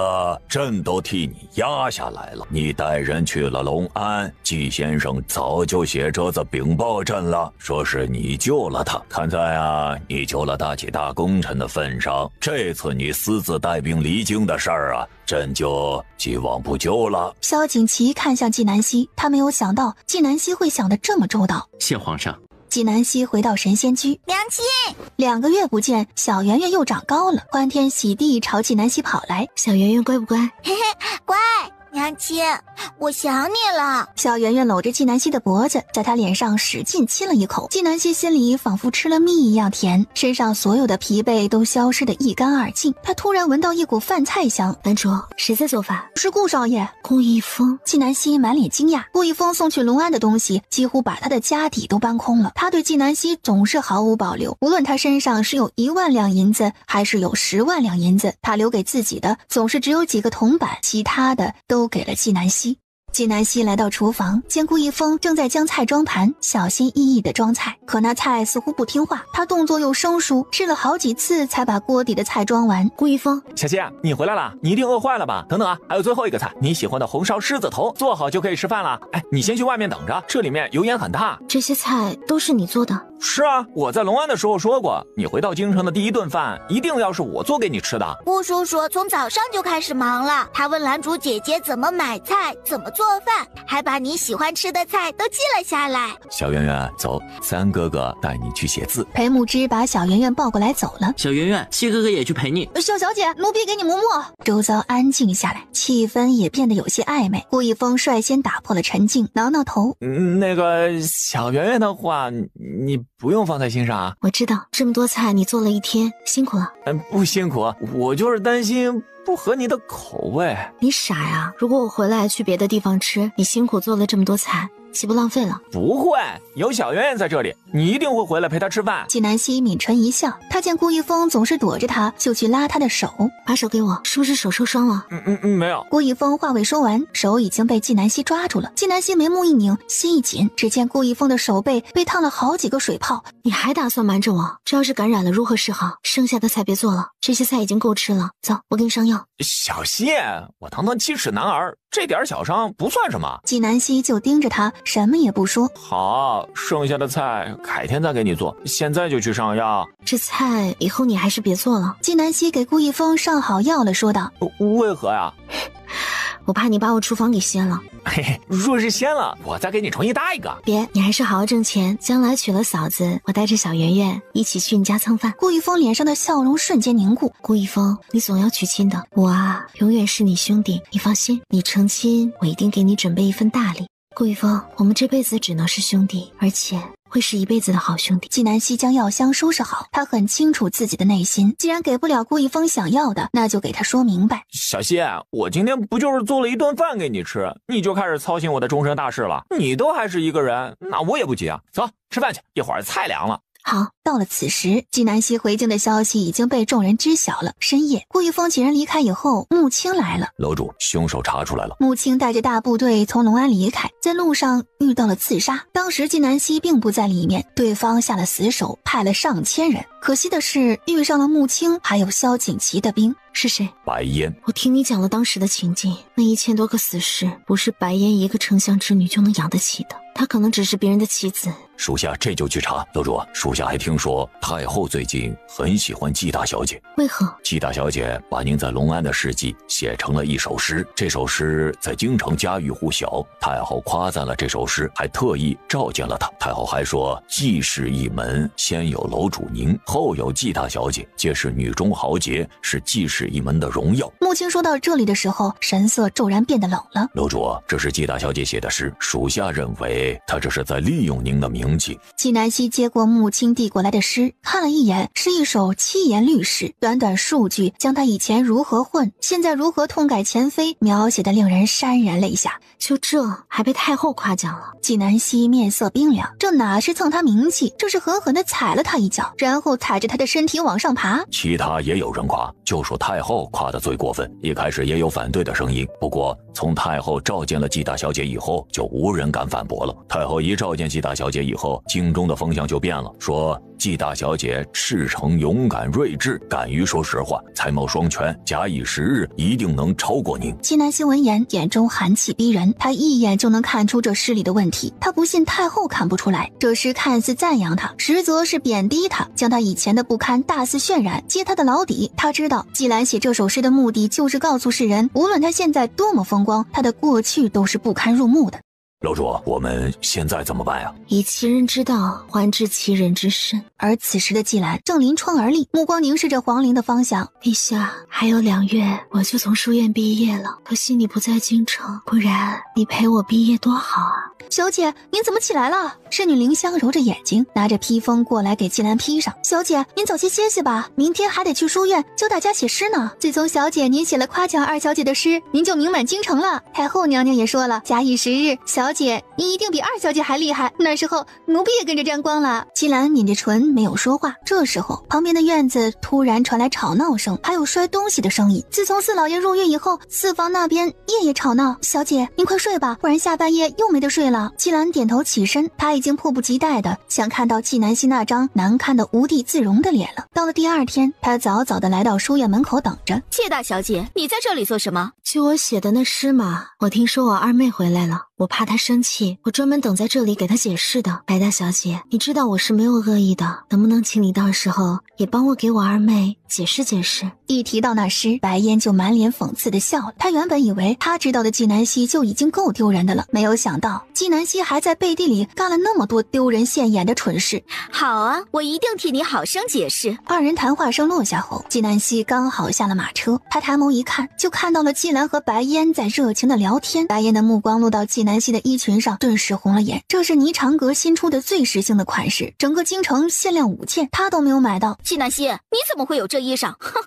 Speaker 3: 朕都替你压下来了。你带人去了隆安，季先生早就写折子禀报朕了，说是你救了他。看在你救了大起大功臣的份上，这次你私自带兵离京的事儿朕就既往不咎了。
Speaker 1: 萧景琦看向季南希，他没有想到季南希会想得这么周到。
Speaker 4: 谢皇上。
Speaker 1: 季南希回到神仙居，
Speaker 6: 娘亲
Speaker 1: ，2个月不见，小圆圆又长高了，欢天喜地朝季南希跑来。
Speaker 5: 小圆圆乖不乖？
Speaker 6: 嘿嘿，乖。娘亲，我想你了。
Speaker 1: 小圆圆搂着季南希的脖子，在她脸上使劲亲了一口。季南希心里仿佛吃了蜜一样甜，身上所有的疲惫都消失得一干二净。她突然闻到一股饭菜香。
Speaker 5: 男主，谁在做饭？
Speaker 1: 是顾少爷。
Speaker 5: 顾一峰。
Speaker 1: 季南希满脸惊讶。顾一峰送去隆安的东西，几乎把他的家底都搬空了。他对季南希总是毫无保留，无论他身上是有1万两银子，还是有10万两银子，他留给自己的总是只有几个铜板，其他的都给了季南希。季南希来到厨房，见顾一峰正在将菜装盘，小心翼翼地装菜，可那菜似乎不听话，他动作又生疏，试了好几次才把锅底的菜装完。
Speaker 5: 顾一峰，
Speaker 15: 小希，你回来了，你一定饿坏了吧？等等还有最后一个菜，你喜欢的红烧狮子头，做好就可以吃饭了。你先去外面等着，这里面油烟很大。
Speaker 5: 这些菜都是你做的？
Speaker 15: 是啊，我在隆安的时候说过，你回到京城的第一顿饭一定要是我做给你吃的。
Speaker 6: 顾叔叔从早上就开始忙了，他问兰主姐姐怎么买菜，怎么做饭，还把你喜欢吃的菜都记了下来。
Speaker 11: 小圆圆，走，三哥哥带你去写字。
Speaker 1: 裴木之把小圆圆抱过来走了。
Speaker 2: 小圆圆，七哥哥也去陪你。
Speaker 1: 小小姐，奴婢给你磨墨。周遭安静下来，气氛也变得有些暧昧。顾一峰率先打破了沉静，挠挠头。
Speaker 15: 那个小圆圆的话，你不用放在心上啊。
Speaker 5: 我知道，这么多菜你做了一天，辛苦了。
Speaker 15: 不辛苦，我就是担心不合你的口味。
Speaker 5: 你傻呀？如果我回来去别的地方吃，你辛苦做了这么多菜，岂不浪费了？
Speaker 15: 不会，有小圆圆在这里，你一定会回来陪她吃饭。
Speaker 1: 纪南希抿唇一笑，他见顾一峰总是躲着他，就去拉他的手。
Speaker 5: 把手给我，是不是手受伤了？
Speaker 15: 没有。
Speaker 1: 顾一峰话未说完，手已经被纪南希抓住了。纪南希眉目一拧，心一紧，只见顾一峰的手背被烫了好几个水泡。
Speaker 5: 你还打算瞒着我？这要是感染了如何是好？剩下的菜别做了，这些菜已经够吃了。走，我给你上药。
Speaker 15: 小谢，我堂堂7尺男儿，这点小伤不算什么。
Speaker 1: 纪南希就盯着他，什么也不说。
Speaker 15: 好，剩下的菜改天再给你做，现在就去上药。
Speaker 5: 这菜以后你还是别做了。
Speaker 1: 纪南希给顾一峰上好药了，说道：
Speaker 15: 为何呀？
Speaker 5: 我怕你把我厨房给掀了。
Speaker 15: 嘿嘿，若是掀了，我再给你重新搭一个。
Speaker 5: 别，你还是好好挣钱，将来娶了嫂子，我带着小圆圆一起去你家蹭饭。
Speaker 1: 顾一峰脸上的笑容瞬间凝固。
Speaker 5: 顾一峰，你总要娶亲的，我啊，永远是你兄弟，你放心，你成亲，我一定给你准备一份大礼。顾一峰，我们这辈子只能是兄弟，而且会是一辈子的好兄弟。
Speaker 1: 纪南希将药箱收拾好，他很清楚自己的内心，既然给不了顾一峰想要的，那就给他说明白。
Speaker 15: 小谢，我今天不就是做了一顿饭给你吃，你就开始操心我的终身大事了？你都还是一个人，那我也不急啊。走，吃饭去，一会儿菜凉了。
Speaker 1: 好，到了此时，纪南希回京的消息已经被众人知晓了。深夜，顾一峰几人离开以后，穆青来了。
Speaker 11: 楼主，凶手查出来了。
Speaker 1: 穆青带着大部队从隆安离开，在路上遇到了刺杀。当时纪南希并不在里面，对方下了死手，派了上千人。可惜的是，遇上了穆青还有萧景琦的兵。
Speaker 5: 是谁？
Speaker 11: 白烟。
Speaker 5: 我听你讲了当时的情境，那1000多个死士，不是白烟一个丞相之女就能养得起的。她可能只是别人的妻子。
Speaker 11: 属下这就去查。楼主，属下还听说太后最近很喜欢纪大小姐。
Speaker 5: 为何？
Speaker 11: 纪大小姐把您在隆安的事迹写成了一首诗，这首诗在京城家喻户晓。太后夸赞了这首诗，还特意召见了她。太后还说，纪氏一门先有楼主您，后有纪大小姐，皆是女中豪杰，是纪氏一门的荣耀。
Speaker 1: 穆青说到这里的时候，神色骤然变得冷了。
Speaker 11: 楼主，这是纪大小姐写的诗，属下认为她这是在利用您的名气。
Speaker 1: 纪南希接过穆青递过来的诗，看了一眼，是一首7言律诗，短短数句将他以前如何混，现在如何痛改前非，描写的令人潸然泪下。
Speaker 5: 就这还被太后夸奖了？
Speaker 1: 纪南希面色冰凉，这哪是蹭他名气，这是狠狠地踩了他一脚，然后踩着他的身体往上爬。
Speaker 11: 其他也有人夸，就说太后夸得最过分。一开始也有反对的声音，不过从太后召见了纪大小姐以后，就无人敢反驳了。太后一召见纪大小姐以后，京中的风向就变了，说纪大小姐赤诚勇敢睿智，敢于说实话，才貌双全，假以时日，一定能超过您。
Speaker 1: 纪南希闻言，眼中寒气逼人，他一眼就能看出这诗里的问题。他不信太后看不出来，这诗看似赞扬他，实则是贬低他，将他以前的不堪大肆渲染，揭他的老底。他知道纪兰写这首诗的目的，就是告诉世人，无论他现在多么风光，他的过去都是不堪入目的。
Speaker 11: 楼主，我们现在怎么办呀？
Speaker 5: 以其人之道还治其人之身。
Speaker 1: 而此时的纪兰正临窗而立，目光凝视着皇陵的方向。
Speaker 5: 陛下，还有2月我就从书院毕业了，可惜你不在京城，不然你陪我毕业多好啊！
Speaker 1: 小姐，您怎么起来了？侍女凌香揉着眼睛，拿着披风过来给纪兰披上。小姐，您早些歇息吧，明天还得去书院教大家写诗呢。自从小姐您写了夸奖2小姐的诗，您就名满京城了。太后娘娘也说了，假以时日，小姐你一定比2小姐还厉害，那时候奴婢也跟着沾光了。纪兰抿着唇没有说话。这时候旁边的院子突然传来吵闹声，还有摔东西的声音。自从4老爷入狱以后，四房那边夜夜吵闹。小姐您快睡吧，不然下半夜又没得睡了。纪兰点头起身，她已经迫不及待的想看到纪南希那张难看的无地自容的脸了。到了第2天，她早早的来到书院门口等着。
Speaker 7: 谢大小姐，你在这里做什么？
Speaker 5: 就我写的那诗嘛，我听说我二妹回来了，我怕他生气，我专门等在这里给他解释的。白大小姐，你知道我是没有恶意的，能不能请你到时候也帮我给我二妹解释解释？
Speaker 1: 一提到那诗，白烟就满脸讽刺的笑了。他原本以为他知道的纪南希就已经够丢人的了，没有想到纪南希还在背地里干了那么多丢人现眼的蠢事。
Speaker 7: 好啊，我一定替你好生解释。
Speaker 1: 二人谈话声落下后，纪南希刚好下了马车，他抬眸一看，就看到了季兰和白烟在热情的聊天。白烟的目光落到纪南希的衣裙上，顿时红了眼。这是霓裳阁新出的最时兴的款式，整个京城限量5件，他都没有买到。
Speaker 7: 纪南希，你怎么会有这衣裳？哼，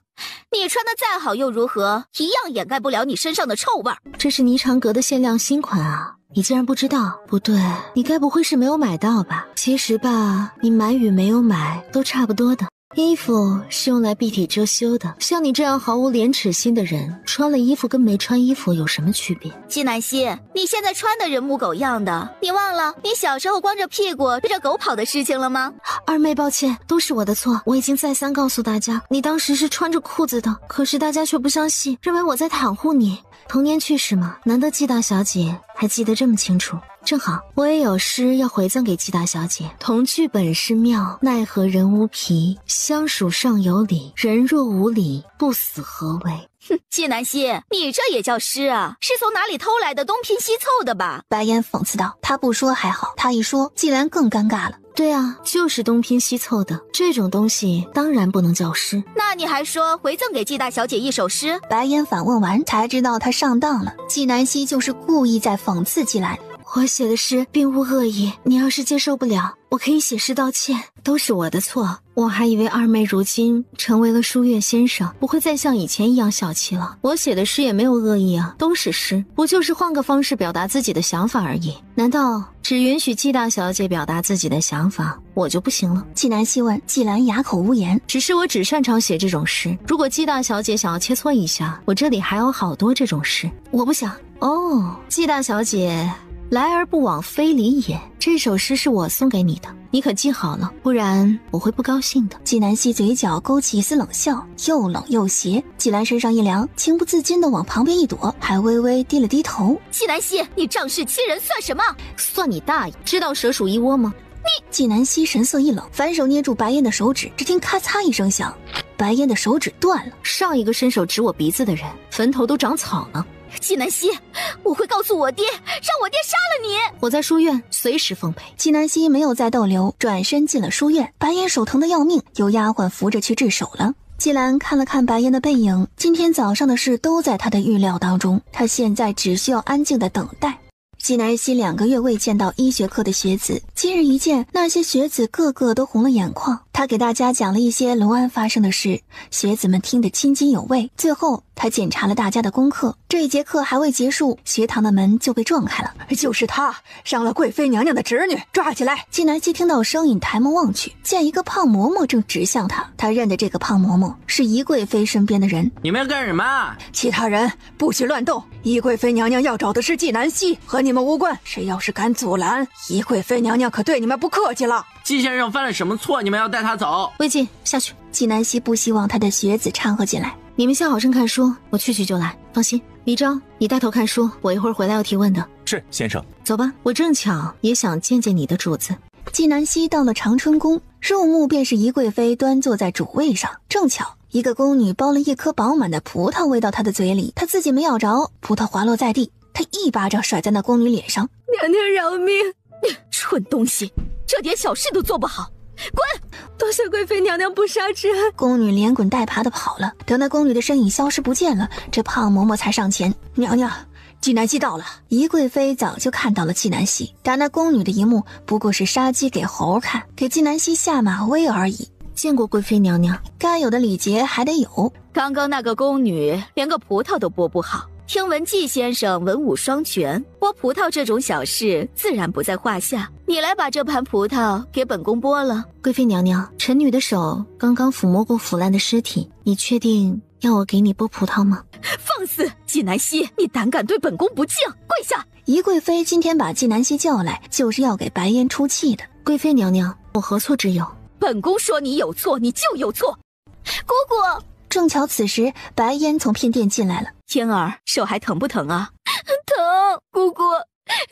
Speaker 7: 你穿的再好又如何，一样掩盖不了你身上的臭味。
Speaker 5: 这是霓裳阁的限量新款啊，你竟然不知道？不对，你该不会是没有买到吧？其实吧，你买与没有买都差不多的。衣服是用来蔽体遮羞的，像你这样毫无廉耻心的人，穿了衣服跟没穿衣服有什么区别？
Speaker 7: 纪南希，你现在穿的人模狗样的，你忘了你小时候光着屁股追着狗跑的事情了吗？
Speaker 5: 二妹，抱歉，都是我的错，我已经再三告诉大家，你当时是穿着裤子的，可是大家却不相信，认为我在袒护你。童年趣事嘛，难得季大小姐还记得这么清楚。正好我也有诗要回赠给季大小姐。同剧本是妙，奈何人无皮，相属尚有理，人若无理，不死何为？
Speaker 7: 哼，纪南希，你这也叫诗啊？是从哪里偷来的东拼西凑的吧？
Speaker 1: 白烟讽刺道。他不说还好，他一说季兰更尴尬了。
Speaker 5: 对啊，就是东拼西凑的，这种东西当然不能叫诗。
Speaker 7: 那你还说回赠给季大小姐一首诗？
Speaker 1: 白烟反问完才知道他上当了，纪南希就是故意在讽刺季兰。
Speaker 5: 我写的诗并无恶意，你要是接受不了，我可以写诗道歉，都是我的错。我还以为二妹如今成为了书院先生，不会再像以前一样小气了。我写的诗也没有恶意啊，都是诗，不就是换个方式表达自己的想法而已。难道只允许季大小姐表达自己的想法，我就不行了？
Speaker 1: 纪南希问，季兰哑口无言。
Speaker 5: 只是我只擅长写这种诗，如果季大小姐想要切磋一下，我这里还有好多这种诗。我不想。哦，季大小姐来而不往非礼也，这首诗是我送给你的，你可记好了，不然我会不高兴的。
Speaker 1: 纪南希嘴角勾起一丝冷笑，又冷又邪。纪兰身上一凉，情不自禁地往旁边一躲，还微微低了低头。
Speaker 7: 纪南希，你仗势欺人算什么？
Speaker 5: 算你大爷！知道蛇鼠一窝吗？
Speaker 1: 纪南希神色一冷，反手捏住白烟的手指，只听咔嚓一声响，白烟的手指断了。
Speaker 5: 上一个伸手指我鼻子的人，坟头都长草了。
Speaker 7: 纪南希，我会告诉我爹，让我爹杀了你。
Speaker 5: 我在书院随时奉陪。
Speaker 1: 纪南希没有再逗留，转身进了书院。白烟手疼得要命，有丫鬟扶着去治手了。季兰看了看白烟的背影，今天早上的事都在他的预料当中，他现在只需要安静的等待。纪南希2个月未见到医学科的学子，今日一见，那些学子个个都红了眼眶。他给大家讲了一些楼安发生的事，学子们听得津津有味。最后他检查了大家的功课，这一节课还未结束，学堂的门就被撞开了。
Speaker 16: 就是他伤了贵妃娘娘的侄女，抓起来！
Speaker 1: 纪南希听到声音，抬眸望去，见一个胖嬷嬷正指向他。他认得这个胖嬷嬷是宜贵妃身边的人。
Speaker 4: 你们要干什么？
Speaker 16: 其他人不许乱动，宜贵妃娘娘要找的是纪南希，和你们无关。谁要是敢阻拦，宜贵妃娘娘可对你们不客气了。
Speaker 4: 季先生犯了什么错？你们要带他走？
Speaker 5: 魏晋，下去。
Speaker 1: 纪南希不希望他的学子掺和进来。
Speaker 5: 你们下好生看书，我去就来。放心，李章，你带头看书，我一会儿回来要提问的。
Speaker 11: 是，先生。
Speaker 5: 走吧，我正巧也想见见你的主子。
Speaker 1: 纪南希到了长春宫，入目便是宜贵妃端坐在主位上，正巧一个宫女剥了一颗饱满的葡萄喂到她的嘴里，她自己没咬着，葡萄滑落在地，她一巴掌甩在那宫女脸上。
Speaker 7: 娘娘饶命！蠢东西，这点小事都做不好，滚！
Speaker 12: 多谢贵妃娘娘不杀之恩。
Speaker 1: 宫女连滚带爬的跑了，等那宫女的身影消失不见了，这胖嬷嬷才上前。
Speaker 16: 娘娘，纪南希到了。
Speaker 1: 宜贵妃早就看到了纪南希，打那宫女的一幕不过是杀鸡给猴看，给纪南希下马威而已。
Speaker 5: 见过贵妃娘娘，
Speaker 1: 该有的礼节还得有。
Speaker 7: 刚刚那个宫女连个葡萄都剥不好，听闻纪先生文武双全，剥葡萄这种小事自然不在话下。你来把这盘葡萄给本宫剥了。
Speaker 5: 贵妃娘娘，臣女的手刚刚抚摸过腐烂的尸体，你确定要我给你剥葡萄吗？
Speaker 7: 放肆！纪南希，你胆敢对本宫不敬，跪下！
Speaker 1: 宜贵妃今天把纪南希叫来，就是要给白烟出气的。
Speaker 5: 贵妃娘娘，我何错之有？
Speaker 7: 本宫说你有错，你就有错。姑姑。
Speaker 1: 正巧此时白烟从偏殿进来了。
Speaker 7: 嫣儿，手还疼不疼啊？疼，姑姑，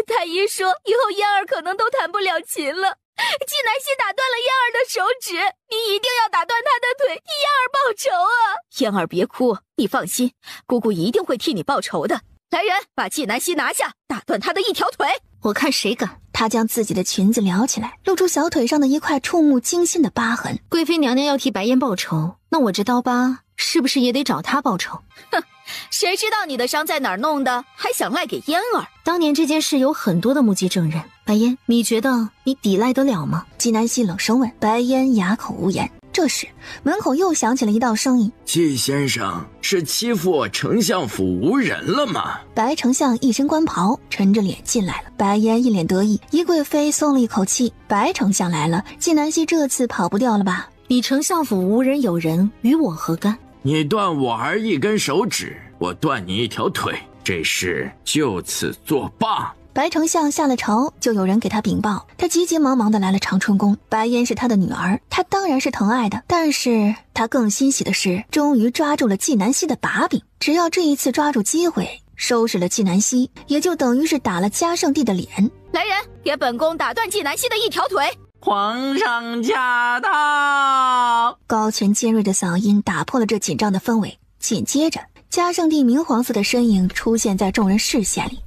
Speaker 7: 太医说以后燕儿可能都弹不了琴了。季南希打断了燕儿的手指，你一定要打断她的腿，替燕儿报仇啊！燕儿别哭，你放心，姑姑一定会替你报仇的。来人，把季南希拿下，打断她的一条腿。
Speaker 5: 我看谁敢！
Speaker 1: 她将自己的裙子撩起来，露出小腿上的一块触目惊心的疤痕。
Speaker 5: 贵妃娘娘要替白烟报仇，那我这刀疤是不是也得找她报仇？
Speaker 7: 哼，谁知道你的伤在哪儿弄的，还想赖给燕儿？
Speaker 5: 当年这件事有很多的目击证人，白烟，你觉得你抵赖得了吗？
Speaker 1: 季南希冷声问。白烟哑口无言。这时门口又响起了一道声音：
Speaker 14: 季先生是欺负我丞相府无人了吗？
Speaker 1: 白丞相一身官袍，沉着脸进来了。白烟一脸得意，宜贵妃松了一口气。白丞相来了，季南希这次跑不掉了吧？
Speaker 5: 你丞相府无人有人，与我何干？
Speaker 14: 你断我儿一根手指，我断你一条腿，这事就此作罢。
Speaker 1: 白丞相下了朝，就有人给他禀报，他急急忙忙地来了长春宫。白烟是他的女儿，他当然是疼爱的，但是他更欣喜的是，终于抓住了季南希的把柄。只要这一次抓住机会，收拾了季南希，也就等于是打了嘉圣帝的脸。
Speaker 7: 来人，给本宫打断季南希的一条腿！
Speaker 2: 皇上驾到！
Speaker 1: 高权尖锐的嗓音打破了这紧张的氛围。紧接着，嘉圣帝明黄色的身影出现在众人视线里。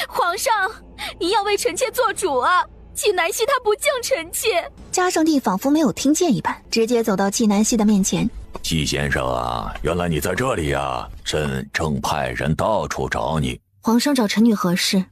Speaker 7: 皇上，你要为臣妾做主啊！季南希她不敬臣妾。
Speaker 1: 嘉圣帝仿佛没有听见一般，直接走到季南希的面前。
Speaker 3: 季先生啊，原来你在这里啊！朕正派人到处找你。
Speaker 5: 皇上找臣女何事？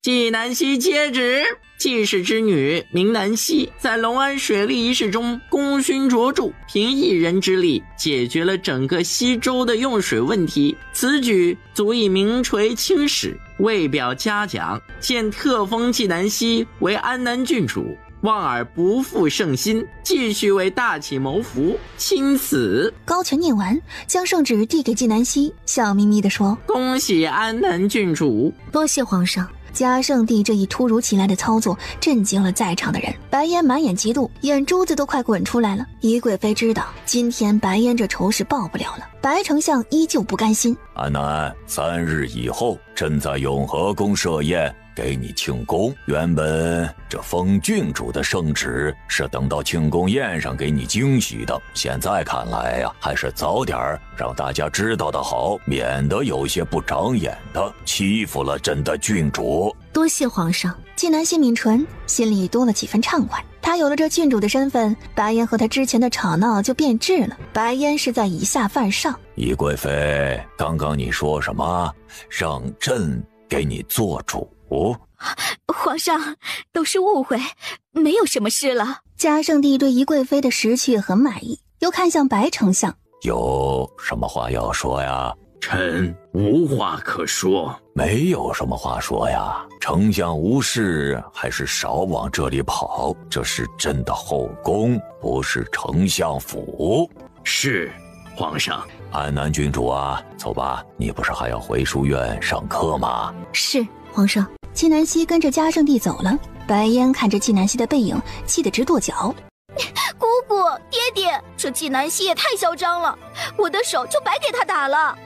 Speaker 2: 季南希接旨，季氏之女名南希，在隆安水利一事中功勋卓著，凭一人之力解决了整个西周的用水问题，此举足以名垂青史，为表嘉奖，现特封季南希为安南郡主，望尔不负圣心，继续为大启谋福，钦此。
Speaker 1: 高权念完，将圣旨递给季南希，笑眯眯地说：
Speaker 2: 恭喜安南郡主。
Speaker 5: 多谢皇上。
Speaker 1: 嘉圣帝这一突如其来的操作震惊了在场的人，白烟满眼嫉妒，眼珠子都快滚出来了。宜贵妃知道今天白烟这仇是报不了了，白丞相依旧不甘心。
Speaker 3: 安南，3日以后，朕在永和宫设宴给你庆功。原本这封郡主的圣旨是等到庆功宴上给你惊喜的，现在看来呀，还是早点让大家知道的好，免得有些不长眼的欺负了朕的郡主。
Speaker 5: 多谢皇上。
Speaker 1: 季南希抿唇，心里多了几分畅快。他有了这郡主的身份，白烟和他之前的吵闹就变质了。白烟是在以下犯上。
Speaker 3: 宜贵妃，刚刚你说什么？让朕给你做主？
Speaker 7: 皇上，都是误会，没有什么事了。
Speaker 1: 嘉圣帝对宜贵妃的识趣很满意，又看向白丞相，
Speaker 3: 有什么话要说呀？
Speaker 14: 臣无话可说。
Speaker 3: 没有什么话说呀？丞相无事，还是少往这里跑，这是朕的后宫，不是丞相府。
Speaker 14: 是，皇上。
Speaker 3: 安南郡主啊，走吧，你不是还要回书院上课吗？
Speaker 5: 是，皇上。
Speaker 1: 季南希跟着嘉圣帝走了，白烟看着季南希的背影，气得直跺脚。
Speaker 7: 姑姑，爹爹，这季南希也太嚣张了，我的手就白给他打了。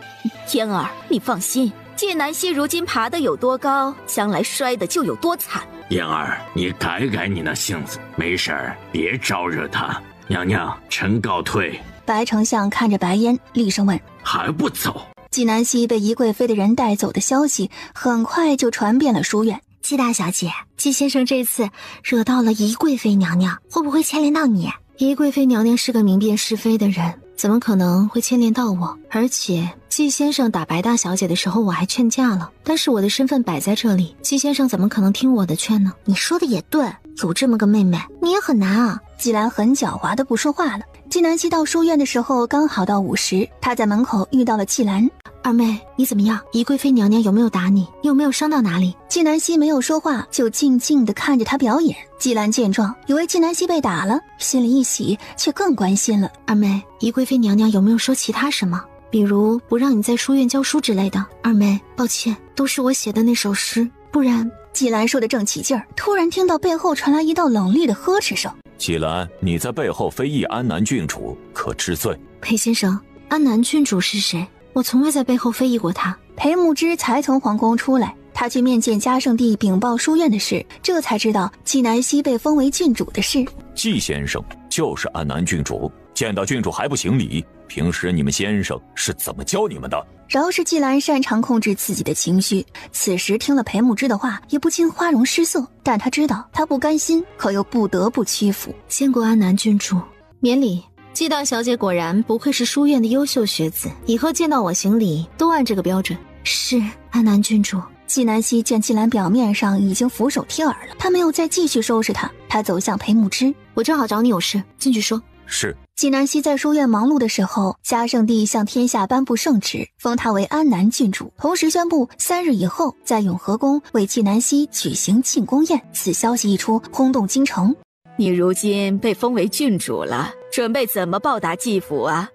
Speaker 7: 嫣儿，你放心，季南希如今爬得有多高，将来摔得就有多惨。
Speaker 14: 嫣儿，你改改你那性子，没事儿别招惹他。娘娘，臣告退。
Speaker 1: 白丞相看着白烟，厉声问：
Speaker 14: 还不走？
Speaker 1: 季南希被宜贵妃的人带走的消息很快就传遍了书院。
Speaker 17: 季大小姐，季先生这次惹到了宜贵妃娘娘，会不会牵连到你？
Speaker 5: 宜贵妃娘娘是个明辨是非的人，怎么可能会牵连到我？而且季先生打白大小姐的时候我还劝架了，但是我的身份摆在这里，季先生怎么可能听我的劝呢？
Speaker 17: 你说的也对，有这么个妹妹你也很难啊。
Speaker 1: 季兰很狡猾的不说话了。季南希到书院的时候刚好到午时，他在门口遇到了季兰。
Speaker 5: 二妹，你怎么样？宜贵妃娘娘有没有打你？你有没有伤到哪里？
Speaker 1: 季南希没有说话，就静静地看着他表演。季兰见状，以为季南希被打了，心里一喜，却更关心了。
Speaker 5: 二妹，宜贵妃娘娘有没有说其他什么？比如不让你在书院教书之类的？二妹，抱歉，都是我写的那首诗，不然……
Speaker 1: 季兰说得正起劲儿，突然听到背后传来一道冷厉的呵斥声。
Speaker 3: 季兰，你在背后非议安南郡主，可知罪？
Speaker 5: 裴先生，安南郡主是谁？我从未在背后非议过他。
Speaker 1: 裴慕之才从皇宫出来，他他去面见嘉圣帝禀报书院的事，这才知道纪南希被封为郡主的事。
Speaker 3: 纪先生就是安南郡主，见到郡主还不行礼，平时你们先生是怎么教你们的？
Speaker 1: 饶是季兰擅长控制自己的情绪，此时听了裴木之的话，也不禁花容失色。但他知道他不甘心，可又不得不屈服。
Speaker 5: 见过安南郡主，免礼。季大小姐果然不愧是书院的优秀学子，以后见到我行礼都按这个标准。是，安南郡主。
Speaker 1: 纪南希见季兰表面上已经俯首帖耳了，他没有再继续收拾他，他走向裴木之。
Speaker 5: 我正好找你有事，进去说。
Speaker 3: 是。
Speaker 1: 纪南希在书院忙碌的时候，嘉圣帝向天下颁布圣旨，封他为安南郡主，同时宣布3日以后在永和宫为纪南希举行庆功宴。此消息一出，轰动京城。
Speaker 7: 你如今被封为郡主了，准备怎么报答继父啊？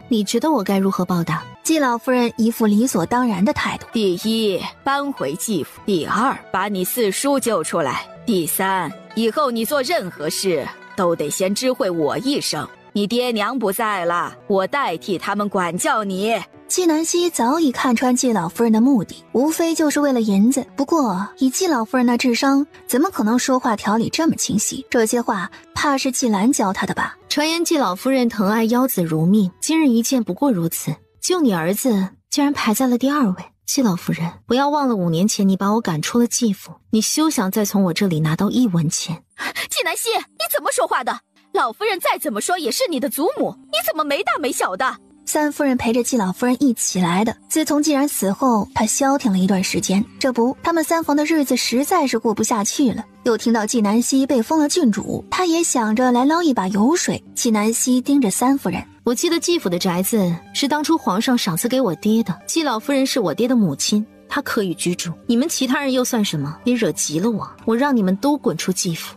Speaker 5: 你觉得我该如何报答？
Speaker 1: 季老夫人一副理所当然的态度。
Speaker 7: 第一，扳回继父；第二，把你四叔救出来；第三，以后你做任何事都得先知会我一声。你爹娘不在了，我代替他们管教你。
Speaker 1: 纪南希早已看穿季老夫人的目的，无非就是为了银子。不过以季老夫人那智商，怎么可能说话条理这么清晰？这些话怕是季兰教她的吧？
Speaker 5: 传言季老夫人疼爱幺子如命，今日一见不过如此。就你儿子竟然排在了第2位。季老夫人，不要忘了5年前你把我赶出了继府，你休想再从我这里拿到1文钱。
Speaker 7: 纪南希，你怎么说话的？老夫人再怎么说也是你的祖母，你怎么没大没小的？
Speaker 1: 三夫人陪着季老夫人一起来的。自从季然死后，她消停了一段时间，这不，他们3房的日子实在是过不下去了。又听到季南希被封了郡主，她也想着来捞一把油水。季南希盯着三夫人，
Speaker 5: 我记得季府的宅子是当初皇上赏赐给我爹的，季老夫人是我爹的母亲，她可以居住，你们其他人又算什么？别惹急了我，我让你们都滚出季府。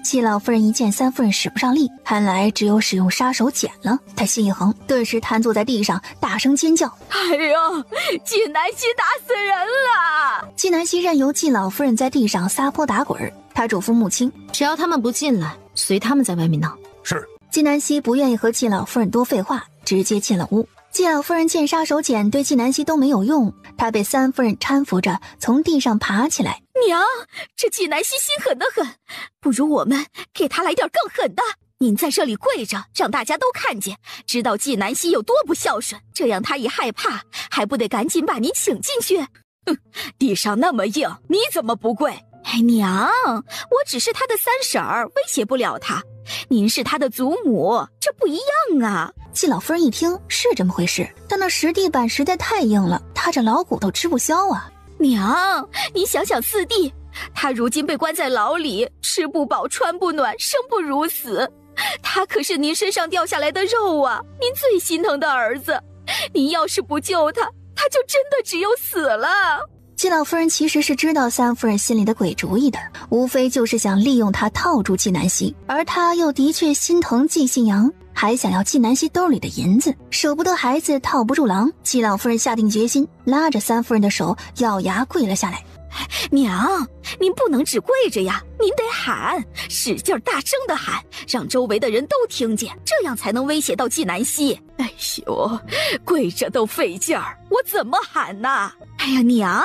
Speaker 1: 季老夫人一见三夫人使不上力，看来只有使用杀手锏了。她心一横，顿时瘫坐在地上，大声尖叫：“
Speaker 7: 哎呦，季南希打死人了！”
Speaker 1: 季南希任由季老夫人在地上撒泼打滚，她嘱咐母亲：“
Speaker 5: 只要他们不进来，随他们在外面闹。”
Speaker 3: 是。
Speaker 1: 季南希不愿意和季老夫人多废话，直接进了屋。季老夫人见杀手锏对季南希都没有用，她被三夫人搀扶着从地上爬起来。
Speaker 7: 娘，这季南希心狠得很，不如我们给她来点更狠的。您在这里跪着，让大家都看见，知道季南希有多不孝顺，这样她一害怕，还不得赶紧把您请进去？哼，地上那么硬，你怎么不跪？哎，娘，我只是她的三婶儿，威胁不了她。您是她的祖母，这不一样啊！
Speaker 1: 季老夫人一听是这么回事，但那石地板实在太硬了，她这老骨头吃不消啊。
Speaker 7: 娘，你想想四弟，他如今被关在牢里，吃不饱穿不暖，生不如死，他可是您身上掉下来的肉啊，您最心疼的儿子，您要是不救他，他就真的只有死了。
Speaker 1: 季老夫人其实是知道三夫人心里的鬼主意的，无非就是想利用她套住季南希，而她又的确心疼季信阳，还想要季南希兜里的银子，舍不得孩子套不住狼。季老夫人下定决心，拉着三夫人的手，咬牙跪了下来。
Speaker 7: 娘，您不能只跪着呀，您得喊，使劲大声的喊，让周围的人都听见，这样才能威胁到季南希。哎呦，跪着都费劲儿，我怎么喊呢？哎呀，娘，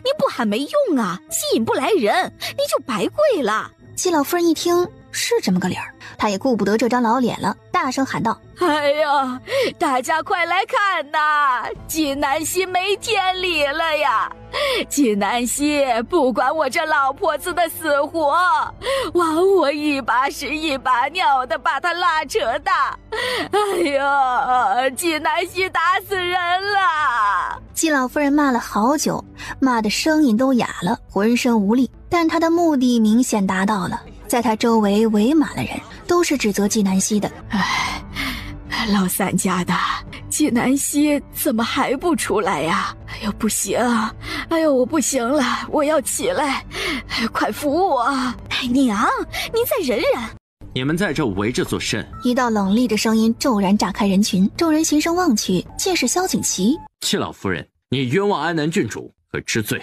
Speaker 7: 您不喊没用啊，吸引不来人，您就白跪了。
Speaker 1: 季老夫人一听是这么个理儿，她也顾不得这张老脸了，大声喊道：“
Speaker 7: 哎呀，大家快来看呐！季南希没天理了呀！季南希不管我这老婆子的死活，往我一把屎一把尿的把她拉扯大。哎呀，季南希打死人了！”
Speaker 1: 季老夫人骂了好久，骂的声音都哑了，浑身无力，但她的目的明显达到了。在她周围围满了人，都是指责季南希的。
Speaker 7: 哎，老三家的，季南希怎么还不出来呀？哎呦，不行！哎呦，我不行了，我要起来！哎，快扶我！哎，娘，您再忍忍。
Speaker 4: 你们在这围着做甚？
Speaker 1: 一道冷厉的声音骤然炸开人群，众人循声望去，见是萧景琦。
Speaker 4: 季老夫人，你冤枉安南郡主，可知罪？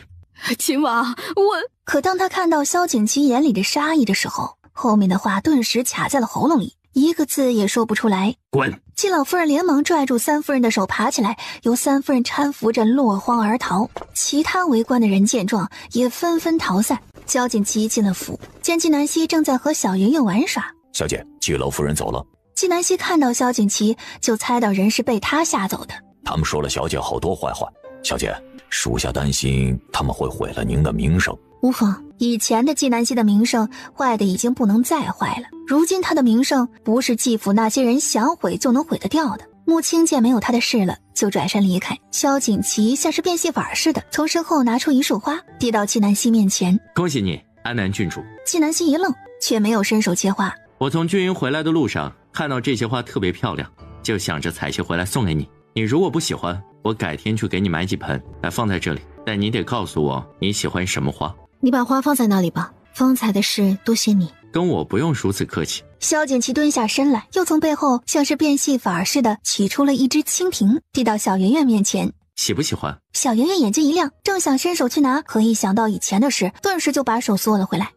Speaker 7: 秦王，我……
Speaker 1: 可当他看到萧景琦眼里的杀意的时候，后面的话顿时卡在了喉咙里，一个字也说不出来。
Speaker 4: 滚！
Speaker 1: 季老夫人连忙拽住三夫人的手爬起来，由三夫人搀扶着落荒而逃。其他围观的人见状也纷纷逃散。萧景琦进了府，见季南希正在和小圆圆玩耍。
Speaker 3: 小姐，季老夫人走了。
Speaker 1: 季南希看到萧景琦，就猜到人是被他吓走的。
Speaker 3: 他们说了小姐好多坏话，小姐，属下担心他们会毁了您的名声。
Speaker 1: 无妨，以前的季南希的名声坏的已经不能再坏了，如今他的名声不是季府那些人想毁就能毁得掉的。穆青见没有他的事了，就转身离开。萧景琦像是变戏法似的，从身后拿出一束花，递到季南希面前。
Speaker 4: 恭喜你，安南郡主。
Speaker 1: 季南希一愣，却没有伸手接花。
Speaker 4: 我从军营回来的路上看到这些花特别漂亮，就想着采些回来送给你。你如果不喜欢，我改天去给你买几盆来放在这里，但你得告诉我你喜欢什么花。
Speaker 5: 你把花放在那里吧，方才的事多谢你。
Speaker 4: 跟我不用如此客气。
Speaker 1: 萧景琦蹲下身来，又从背后像是变戏法似的取出了一只蜻蜓，递到小圆圆面前。
Speaker 4: 喜不喜欢？
Speaker 1: 小圆圆眼睛一亮，正想伸手去拿，可一想到以前的事，顿时就把手缩了回来。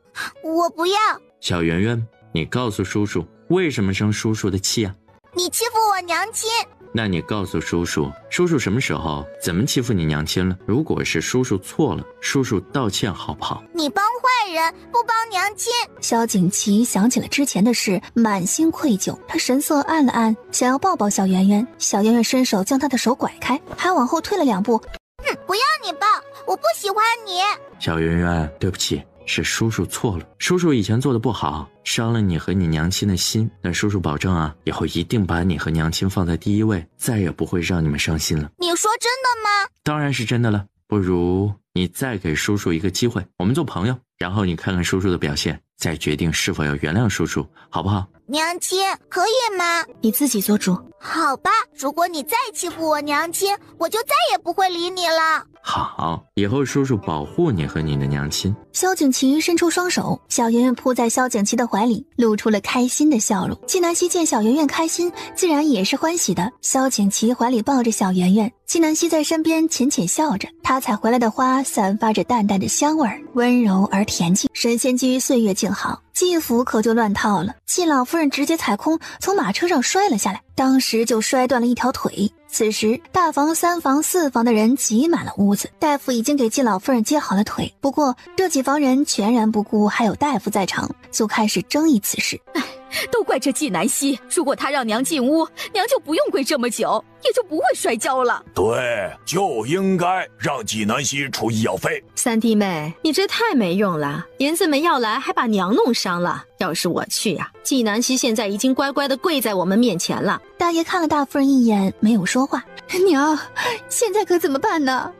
Speaker 6: 我不要。
Speaker 4: 小圆圆，你告诉叔叔为什么生叔叔的气啊？
Speaker 6: 你欺负我娘亲。
Speaker 4: 那你告诉叔叔，叔叔什么时候怎么欺负你娘亲了？如果是叔叔错了，叔叔道歉好不好？
Speaker 6: 你帮坏人，不帮娘亲。
Speaker 1: 萧景琦想起了之前的事，满心愧疚，他神色暗了暗，想要抱抱小圆圆。小圆圆伸手将他的手拐开，还往后退了2步。
Speaker 6: 不要你抱，我不喜欢你。
Speaker 4: 小圆圆，对不起，是叔叔错了，叔叔以前做的不好，伤了你和你娘亲的心，但叔叔保证啊，以后一定把你和娘亲放在第一位，再也不会让你们伤心了。
Speaker 6: 你说真的吗？
Speaker 4: 当然是真的了，不如你再给叔叔一个机会，我们做朋友，然后你看看叔叔的表现，再决定是否要原谅叔叔，好不好？
Speaker 6: 娘亲，可以吗？
Speaker 5: 你自己做主。
Speaker 6: 好吧，如果你再欺负我娘亲，我就再也不会理你了。
Speaker 4: 好，以后叔叔保护你和你的娘亲。
Speaker 1: 萧景琦伸出双手，小圆圆扑在萧景琦的怀里，露出了开心的笑容。季南希见小圆圆开心，自然也是欢喜的。萧景琦怀里抱着小圆圆，季南希在身边浅浅笑着。他采回来的花散发着淡淡的香味儿，温柔而恬静。神仙居岁月静好，季府可就乱套了。季老夫人直接踩空，从马车上摔了下来，当时就摔断了一条腿。此时大房、3房、4房的人挤满了屋子，大夫已经给季老夫人接好了腿，不过这几房人全然不顾还有大夫在场，就开始争议此事。
Speaker 7: 都怪这季南希，如果他让娘进屋，娘就不用跪这么久，也就不会摔跤了。
Speaker 10: 对，就应该让季南希出医药费。
Speaker 9: 三弟妹，你这太没用了，银子没要来，还把娘弄伤了。要是我去呀，季南希现在已经乖乖的跪在我们面前了。
Speaker 1: 大爷看了大夫人一眼，没有说话。娘，现在可怎么办呢？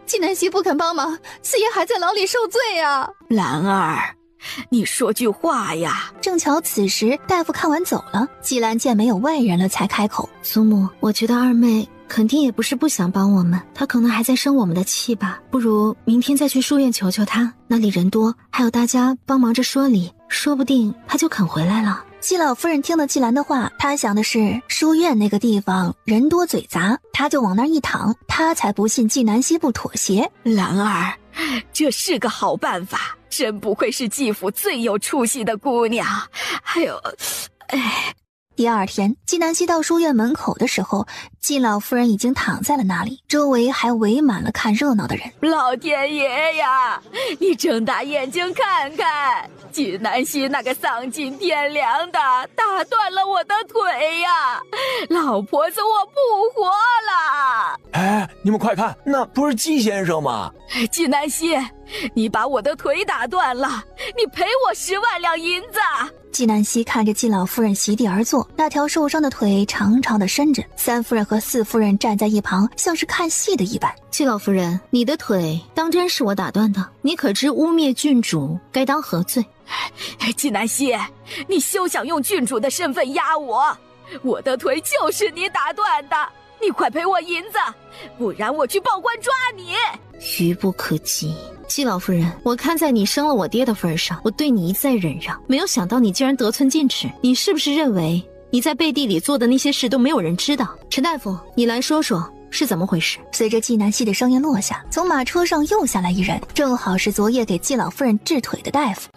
Speaker 1: 季南希不肯帮忙，四爷还在牢里受罪啊。
Speaker 7: 兰儿，你说句话呀！
Speaker 1: 正巧此时大夫看完走了，季兰见没有外人了，才开口：
Speaker 5: 祖母，我觉得二妹肯定也不是不想帮我们，她可能还在生我们的气吧。不如明天再去书院求求她，那里人多，还有大家帮忙着说理，说不定她就肯回来了。
Speaker 1: 季老夫人听了季兰的话，她想的是书院那个地方人多嘴杂，她就往那儿一躺，她才不信季南希不妥协。
Speaker 7: 兰儿，这是个好办法，真不愧是季府最有出息的姑娘。还有，
Speaker 1: 第二天，季南希到书院门口的时候，季老夫人已经躺在了那里，周围还围满了看热闹的人。
Speaker 7: 老天爷呀，你睁大眼睛看看，季南希那个丧尽天良的打断了我的腿呀！老婆子，我不活了！
Speaker 15: 哎，你们快看，那不是季先生吗？
Speaker 7: 季南希，你把我的腿打断了，你赔我10万两银子！
Speaker 1: 季南希看着季老夫人席地而坐，那条受伤的腿长长的伸着。3夫人和4夫人站在一旁，像是看戏的一般。
Speaker 5: 季老夫人，你的腿当真是我打断的？你可知污蔑郡主，该当何罪？
Speaker 7: 季南希，你休想用郡主的身份压我！我的腿就是你打断的，你快赔我银子，不然我去报官抓你！
Speaker 5: 愚不可及。季老夫人，我看在你生了我爹的份上，我对你一再忍让，没有想到你竟然得寸进尺。你是不是认为你在背地里做的那些事都没有人知道？陈大夫，你来说说，是怎么回事？
Speaker 1: 随着纪南希的声音落下，从马车上又下来一人，正好是昨夜给季老夫人治腿的大夫。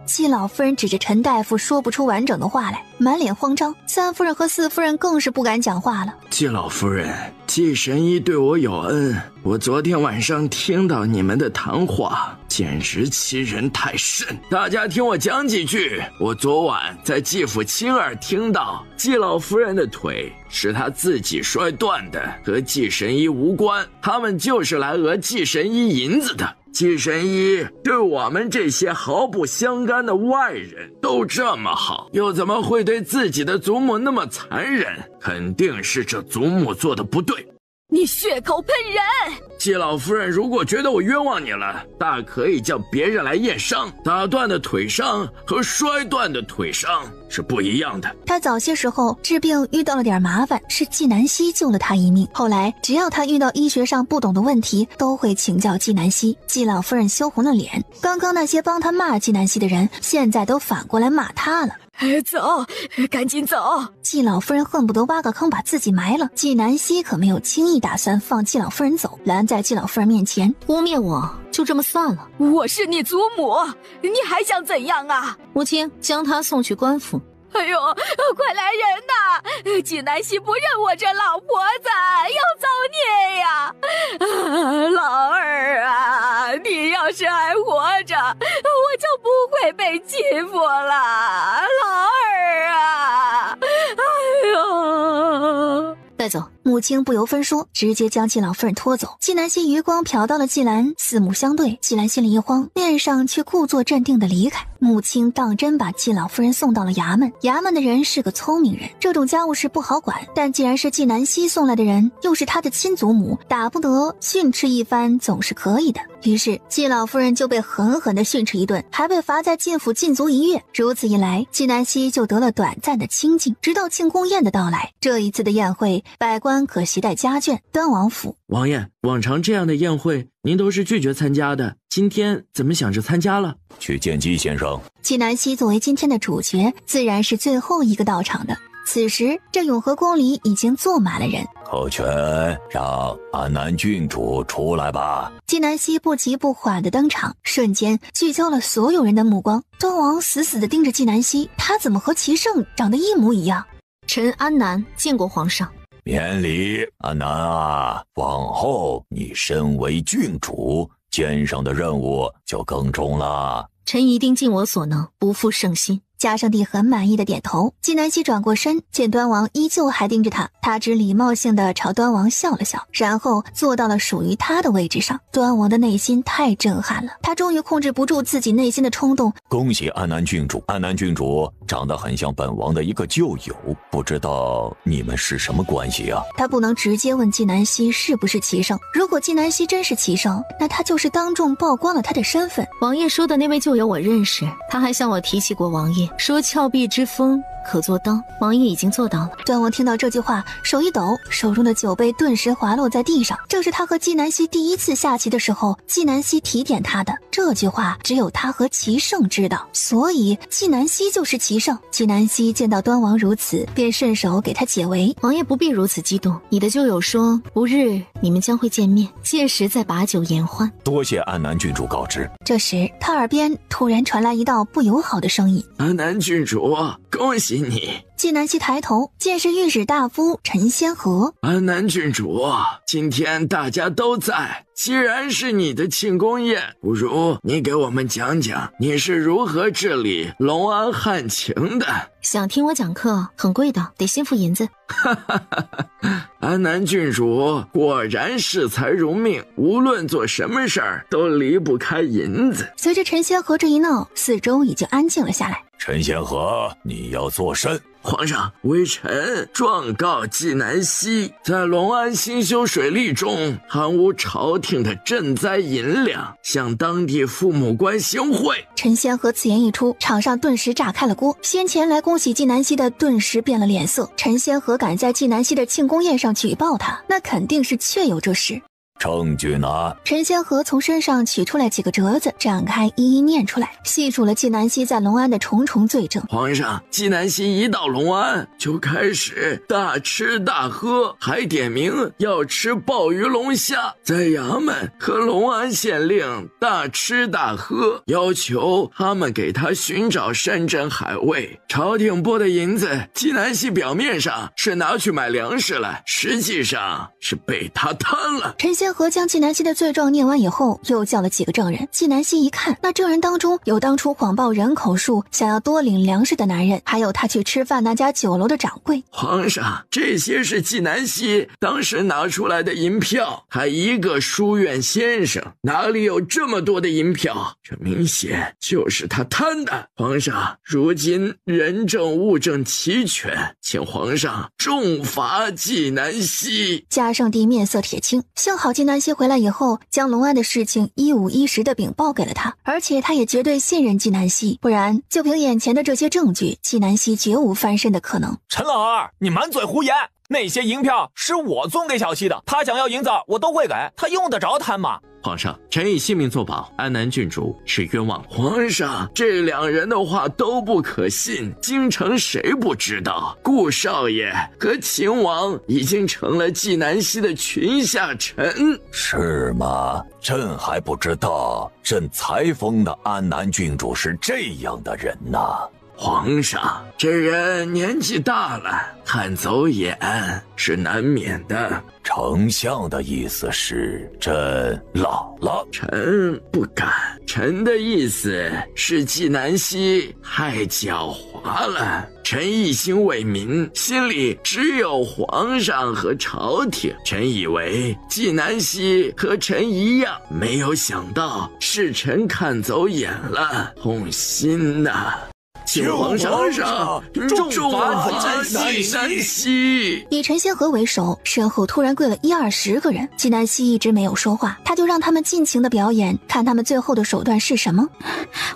Speaker 1: 季老夫人指着陈大夫说不出完整的话来，满脸慌张。三夫人和四夫人更是不敢讲话了。
Speaker 14: 季老夫人，季神医对我有恩，我昨天晚上听到你们的谈话，简直欺人太甚。大家听我讲几句。我昨晚在季府亲耳听到，季老夫人的腿是她自己摔断的，和季神医无关，他们就是来讹季神医银子的。季神医对我们这些毫不相干的外人都这么好，又怎么会对自己的祖母那么残忍？肯定是这祖母做的不对。
Speaker 7: 你血口喷人！
Speaker 14: 季老夫人如果觉得我冤枉你了，大可以叫别人来验伤。打断的腿伤和摔断的腿伤是不一样的。
Speaker 1: 他早些时候治病遇到了点麻烦，是纪南希救了他一命。后来只要他遇到医学上不懂的问题，都会请教纪南希。季老夫人羞红了脸，刚刚那些帮他骂纪南希的人，现在都反过来骂他了。
Speaker 7: 走，赶紧走！
Speaker 1: 季老夫人恨不得挖个坑把自己埋了。纪南希可没有轻易打算放季老夫人走，拦在季老夫人面前，
Speaker 5: 污蔑我就这么算了？
Speaker 7: 我是你祖母，你还想怎样啊？
Speaker 5: 母亲，将她送去官府。
Speaker 7: 哎呦，快来人呐！季南希不认我这老婆子，要造孽呀！老二啊，你要是还活着，我就不会被欺负了。老二啊，哎呦！
Speaker 5: 带走。
Speaker 1: 母亲不由分说，直接将季老夫人拖走。纪南希余光瞟到了季兰，四目相对，季兰心里一慌，面上却故作镇定地离开。母亲当真把季老夫人送到了衙门，衙门的人是个聪明人，这种家务事不好管，但既然是纪南希送来的人，又是他的亲祖母，打不得训斥一番总是可以的。于是季老夫人就被狠狠地训斥一顿，还被罚在禁府禁足1月。如此一来，纪南希就得了短暂的清静。直到庆功宴的到来，这一次的宴会，百官可携带家眷。端王府，
Speaker 14: 王爷，往常这样的宴会您都是拒绝参加的，今天怎么想着参加了？
Speaker 3: 去见季先生。
Speaker 1: 纪南希作为今天的主角，自然是最后一个到场的。此时这永和宫里已经坐满了人。
Speaker 3: 寇全，让安南郡主出来吧。
Speaker 1: 纪南希不急不缓的登场，瞬间聚焦了所有人的目光。端王死死地盯着纪南希，他怎么和齐胜长得一模一样？
Speaker 5: 臣安南见过皇上。
Speaker 3: 免礼。安南啊，往后你身为郡主，肩上的任务就更重了。
Speaker 5: 臣一定尽我所能，不负圣心。
Speaker 1: 嘉圣帝很满意的点头。纪南希转过身，见端王依旧还盯着他，他只礼貌性的朝端王笑了笑，然后坐到了属于他的位置上。端王的内心太震撼了，他终于控制不住自己内心的冲动。
Speaker 3: 恭喜安南郡主，安南郡主长得很像本王的一个旧友，不知道你们是什么关系啊？
Speaker 1: 他不能直接问纪南希是不是齐胜，如果纪南希真是齐胜，那他就是当众曝光了他的身份。
Speaker 5: 王爷说的那位旧友我认识，他还向我提起过王爷，说峭壁之风可作刀，王爷已经做到了。
Speaker 1: 端王听到这句话，手一抖，手中的酒杯顿时滑落在地上。这是他和纪南希第一次下棋的时候，纪南希提点他的。这句话只有他和齐胜知道，所以纪南希就是齐胜。纪南希见到端王如此，便顺手给他解围。
Speaker 5: 王爷不必如此激动，你的旧友说不日你们将会见面，届时再把酒言欢。
Speaker 3: 多谢安南郡主告知。
Speaker 1: 这时他耳边突然传来一道不友好的声音：
Speaker 14: 安南郡主，恭喜你。
Speaker 1: 纪南希抬头，见是御史大夫陈仙和。
Speaker 14: 安南郡主，今天大家都在，既然是你的庆功宴，不如你给我们讲讲你是如何治理隆安旱情的。
Speaker 5: 想听我讲课很贵的，得先付银子。
Speaker 14: 安南郡主果然视财如命，无论做什么事儿都离不开银子。
Speaker 1: 随着陈仙和这一闹，四周已经安静了下来。
Speaker 3: 陈仙和，你要做甚？
Speaker 14: 皇上，微臣状告纪南希，在隆安新修水利中贪污朝廷的赈灾银两，向当地父母官行贿。
Speaker 1: 陈仙和此言一出，场上顿时炸开了锅。先前来恭喜纪南希的顿时变了脸色。陈仙和敢在纪南希的庆功宴上举报他，那肯定是确有这事。
Speaker 10: 证据呢？
Speaker 1: 陈仙河从身上取出来几个折子，展开一一念出来，细数了纪南希在隆安的重重罪证。
Speaker 14: 皇上，纪南希一到隆安就开始大吃大喝，还点名要吃鲍鱼龙虾，在衙门和隆安县令大吃大喝，要求他们给他寻找山珍海味。朝廷拨的银子，纪南希表面上是拿去买粮食了，实际上是被他贪了。
Speaker 1: 陈仙河将纪南希的罪状念完以后，又叫了几个证人。纪南希一看，那证人当中有当初谎报人口数想要多领粮食的男人，还有他去吃饭那家酒楼的掌柜。
Speaker 14: 皇上，这些是纪南希当时拿出来的银票，他一个书院先生哪里有这么多的银票？这明显就是他贪的。皇上，如今人证物证齐全，请皇上重罚纪南希。
Speaker 1: 嘉圣帝面色铁青，幸好纪南希回来以后将隆安的事情一五一十的禀报给了他，而且他也绝对信任纪南希，不然就凭眼前的这些证据，纪南希绝无翻身的可能。
Speaker 15: 陈老二，你满嘴胡言！那些银票是我送给小希的，他想要银子我都会给，他用得着贪吗？
Speaker 4: 皇上，臣以性命作保，安南郡主是冤枉。
Speaker 14: 皇上，这两人的话都不可信，京城谁不知道？顾少爷和秦王已经成了纪南希的群下臣，
Speaker 10: 是吗？朕还不知道，朕才封的安南郡主是这样的人呢。
Speaker 14: 皇上，这人年纪大了，看走眼是难免的。
Speaker 10: 丞相的意思是朕老了？
Speaker 14: 臣不敢，臣的意思是纪南希太狡猾了。臣一心为民，心里只有皇上和朝廷。臣以为纪南希和臣一样，没有想到是臣看走眼了，痛心呐。请皇上重罚纪南希。
Speaker 1: 以陈仙河为首，身后突然跪了1-20个人。纪南希一直没有说话，他就让他们尽情的表演，看他们最后的手段是什么。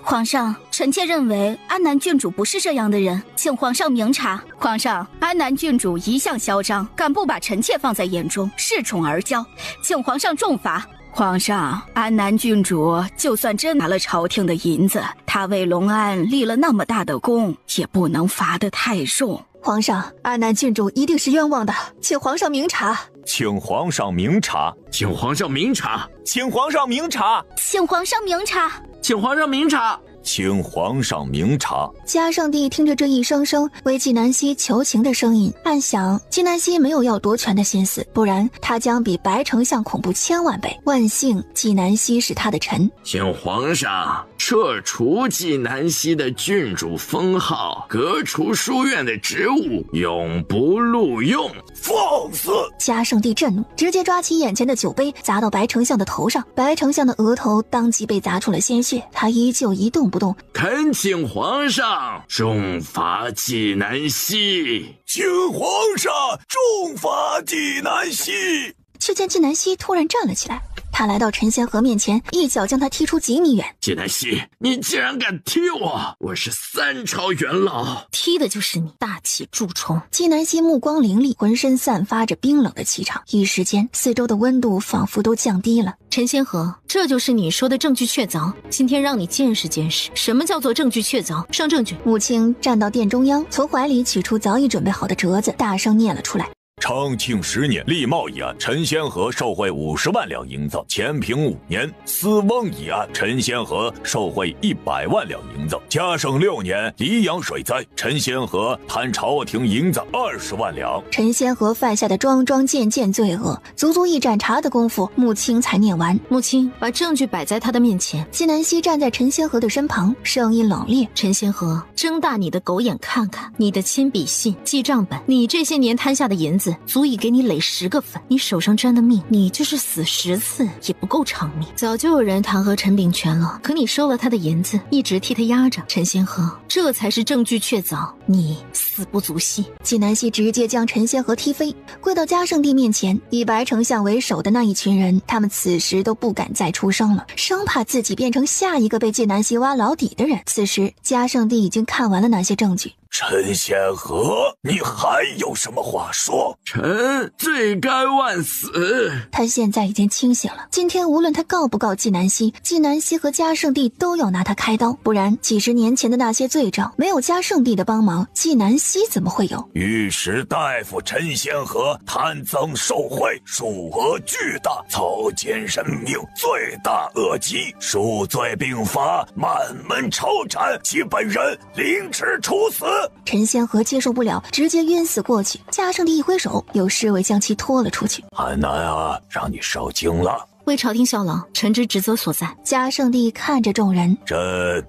Speaker 7: 皇上，臣妾认为安南郡主不是这样的人，请皇上明察。皇上，安南郡主一向嚣张，敢不把臣妾放在眼中，恃宠而骄，请皇上重罚。皇上，安南郡主就算真拿了朝廷的银子，他为隆安立了那么大的功，也不能罚得太重。
Speaker 1: 皇上，安南郡主一定是冤枉的，请皇上明察。
Speaker 11: 请皇上明察，
Speaker 4: 请皇上明察，
Speaker 15: 请皇上明察，
Speaker 7: 请皇上明察，
Speaker 4: 请皇上明察。
Speaker 11: 请皇上明察。
Speaker 1: 嘉圣帝听着这一声声为纪南希求情的声音，暗想纪南希没有要夺权的心思，不然他将比白丞相恐怖1000万倍。万幸纪南希是他的臣，
Speaker 14: 请皇上撤除纪南希的郡主封号，革除书院的职务，永不录用。
Speaker 10: 放肆！
Speaker 1: 嘉圣帝震怒，直接抓起眼前的酒杯砸到白丞相的头上，白丞相的额头当即被砸出了鲜血，他依旧一动不动。
Speaker 14: 恳请皇上重罚纪南希，
Speaker 10: 请皇上重罚纪南希。
Speaker 1: 却见纪南希突然站了起来，他来到陈仙河面前，一脚将他踢出几米远。
Speaker 14: 纪南希，你竟然敢踢我！我是3朝元老，
Speaker 5: 踢的就是你，大气蛀虫。
Speaker 1: 纪南希目光凌厉，浑身散发着冰冷的气场，一时间四周的温度仿佛都降低了。
Speaker 5: 陈仙河，这就是你说的证据确凿，今天让你见识见识什么叫做证据确凿。上证据。
Speaker 1: 母亲站到殿中央，从怀里取出早已准备好的折子，大声念了出来。
Speaker 10: 昌庆10年，立茂一案，陈仙河受贿50万两银子；乾平5年，思翁一案，陈仙河受贿100万两银子；嘉圣6年，黎阳水灾，陈仙河贪朝廷银子20万两。
Speaker 1: 陈仙河犯下的桩桩件件罪恶，足足一盏茶的功夫，母亲才念完。
Speaker 5: 母亲把证据摆在他的面前。
Speaker 1: 纪南希站在陈仙河的身旁，声音冷冽：
Speaker 5: 陈仙河，睁大你的狗眼看看，你的亲笔信、记账本，你这些年贪下的银子足以给你累10个粉，你手上沾的命，你就是死10次也不够偿命。早就有人弹劾陈炳全了，可你收了他的银子，一直替他压着。陈仙河，这才是证据确凿，你死不足惜。
Speaker 1: 纪南希直接将陈仙河踢飞，跪到嘉圣帝面前。以白丞相为首的那一群人，他们此时都不敢再出声了，生怕自己变成下一个被纪南希挖牢底的人。此时嘉圣帝已经看完了那些证据，
Speaker 10: 陈仙河，你还有什么话说？
Speaker 14: 臣罪该万死。
Speaker 1: 他现在已经清醒了，今天无论他告不告纪南希，纪南希和嘉圣帝都要拿他开刀，不然几十年前的那些罪证，没有嘉圣帝的帮忙，纪南希怎么会有？
Speaker 10: 御史大夫陈仙河贪赃受贿，数额巨大，草菅人命，罪大恶极，数罪并罚，满门抄斩，其本人凌迟处死。
Speaker 1: 陈仙河接受不了，直接晕死过去。嘉圣帝一挥手，有侍卫将其拖了出去。
Speaker 10: 安南啊，让你受惊了。
Speaker 5: 为朝廷效劳，臣之职责所在。
Speaker 1: 嘉圣帝看着众人，
Speaker 10: 朕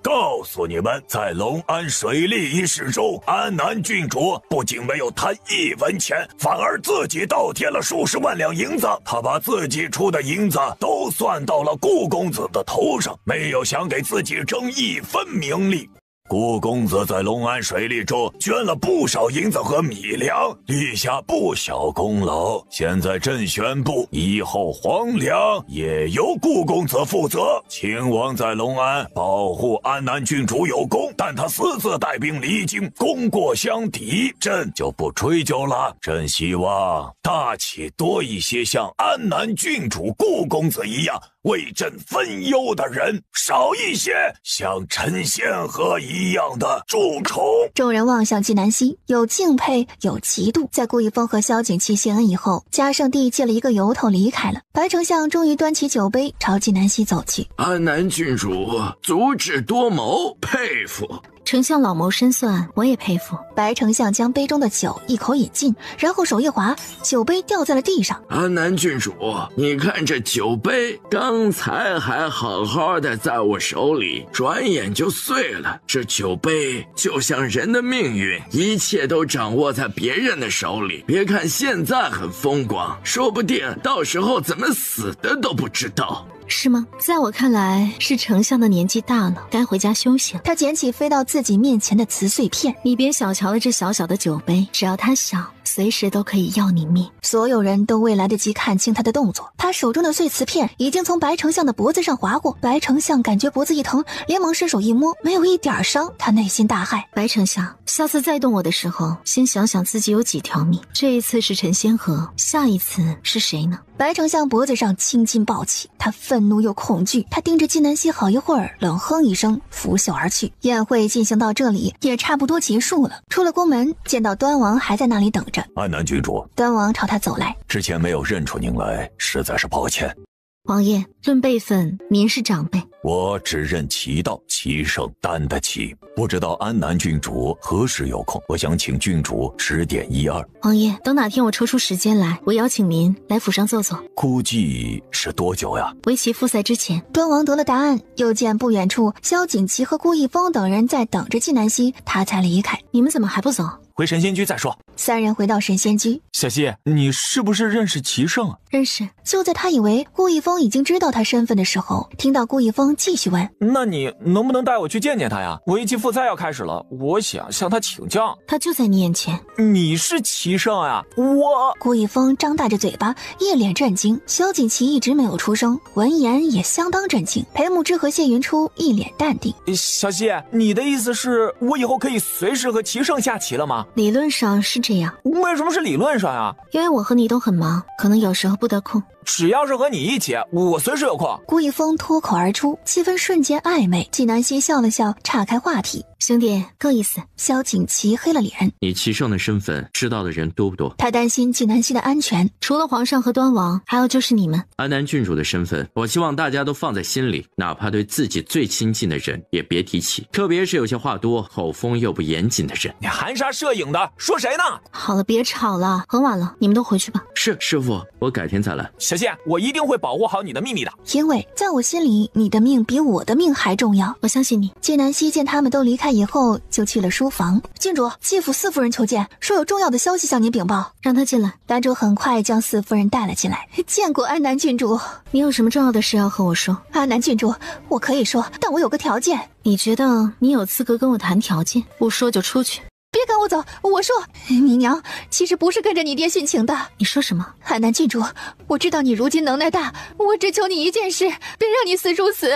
Speaker 10: 告诉你们，在隆安水利一事中，安南郡主不仅没有贪1文钱，反而自己倒贴了数十万两银子。他把自己出的银子都算到了顾公子的头上，没有想给自己争1分名利。顾公子在隆安水利中捐了不少银子和米粮，立下不小功劳。现在朕宣布，以后皇粮也由顾公子负责。秦王在隆安保护安南郡主有功，但他私自带兵离京，功过相抵，朕就不追究了。朕希望大启多一些像安南郡主顾公子一样为朕分忧的人，少一些像陈仙河一样的蛀虫。
Speaker 1: 众人望向纪南希，有敬佩，有嫉妒。在顾一峰和萧景祺谢恩以后，嘉圣帝借了一个由头离开了。白丞相终于端起酒杯朝纪南希走去。
Speaker 14: 安南郡主足智多谋，佩服。
Speaker 5: 丞相老谋深算，我也佩服。
Speaker 1: 白丞相将杯中的酒一口饮尽，然后手一滑，酒杯掉在了地上。
Speaker 14: 安南郡主，你看这酒杯，刚才还好好的在我手里，转眼就碎了。这酒杯就像人的命运，一切都掌握在别人的手里。别看现在很风光，说不定到时候怎么死的都不知道。
Speaker 5: 是吗？在我看来，是丞相的年纪大了，该回家休息了。
Speaker 1: 他捡起飞到自己面前的瓷碎片，
Speaker 5: 你别小瞧了这小小的酒杯，只要它小，随时都可以要你命。
Speaker 1: 所有人都未来得及看清他的动作，他手中的碎瓷片已经从白丞相的脖子上划过。白丞相感觉脖子一疼，连忙伸手一摸，没有一点伤。他内心大骇，
Speaker 5: 白丞相，下次再动我的时候，先想想自己有几条命。这一次是陈仙河，下一次是谁呢？
Speaker 1: 白丞相脖子上青筋暴起，他愤怒又恐惧，他盯着纪南希好一会儿，冷哼一声，拂袖而去。宴会进行到这里也差不多结束了。出了宫门，见到端王还在那里等着。
Speaker 10: 安南郡主，
Speaker 1: 端王朝他走来，
Speaker 10: 之前没有认出您来，实在是抱歉。
Speaker 5: 王爷，论辈分，您是长辈。
Speaker 10: 我只认齐道，齐胜担得起。不知道安南郡主何时有空，我想请郡主指点一二。
Speaker 5: 王爷，等哪天我抽出时间来，我邀请您来府上坐坐。
Speaker 10: 估计是多久呀？
Speaker 5: 为期复赛之前。
Speaker 1: 端王得了答案，又见不远处萧景祺和顾一峰等人在等着纪南希，他才离开。
Speaker 5: 你们怎么还不走？
Speaker 15: 回神仙居再说。
Speaker 1: 三人回到神仙居。
Speaker 15: 小希，你是不是认识齐胜啊？
Speaker 5: 认识。
Speaker 1: 就在他以为顾一峰已经知道他身份的时候，听到顾一峰继续问：
Speaker 15: 那你能不能带我去见见他呀？围棋复赛要开始了，我想向他请教。
Speaker 5: 他就在你眼前。
Speaker 15: 你是齐胜呀？我……
Speaker 1: 顾一峰张大着嘴巴，一脸震惊。萧景祺一直没有出声，闻言也相当震惊。裴慕之和谢云初一脸淡定。
Speaker 15: 小希，你的意思是我以后可以随时和齐胜下棋了吗？
Speaker 5: 理论上是这样。
Speaker 15: 为什么是理论上呀？
Speaker 5: 因为我和你都很忙，可能有时候不得空。
Speaker 15: 只要是和你一起，我随时有空。
Speaker 1: 顾一峰脱口而出，气氛瞬间暧昧。纪南希笑了笑，岔开话题：
Speaker 5: 兄弟，够意思。
Speaker 1: 萧景祺黑了脸。
Speaker 4: 你齐胜的身份知道的人多不多？
Speaker 1: 他担心纪南希的安全。
Speaker 5: 除了皇上和端王，还有就是你们。
Speaker 4: 安南郡主的身份，我希望大家都放在心里，哪怕对自己最亲近的人也别提起，特别是有些话多、口风又不严谨的人。
Speaker 15: 你含沙射影的说谁呢？
Speaker 5: 好了，别吵了，很晚了，你们都回去吧。
Speaker 4: 是，师父，我改天再来。
Speaker 15: 小谢，我一定会保护好你的秘密的。
Speaker 1: 因为在我心里，你的命比我的命还重要。
Speaker 5: 我相信你。
Speaker 1: 纪南希见他们都离开以后，就去了书房。郡主，继府四夫人求见，说有重要的消息向您禀报。
Speaker 5: 让她进来。
Speaker 1: 丹主很快将四夫人带了进来。见过安南郡主。
Speaker 5: 你有什么重要的事要和我说？
Speaker 1: 安南郡主，我可以说，但我有个条件。
Speaker 5: 你觉得你有资格跟我谈条件？不说就出去。
Speaker 1: 别赶我走！我说，你娘其实不是跟着你爹殉情的。
Speaker 5: 你说什么？
Speaker 1: 安南郡主，我知道你如今能耐大，我只求你一件事，别让你死殊死。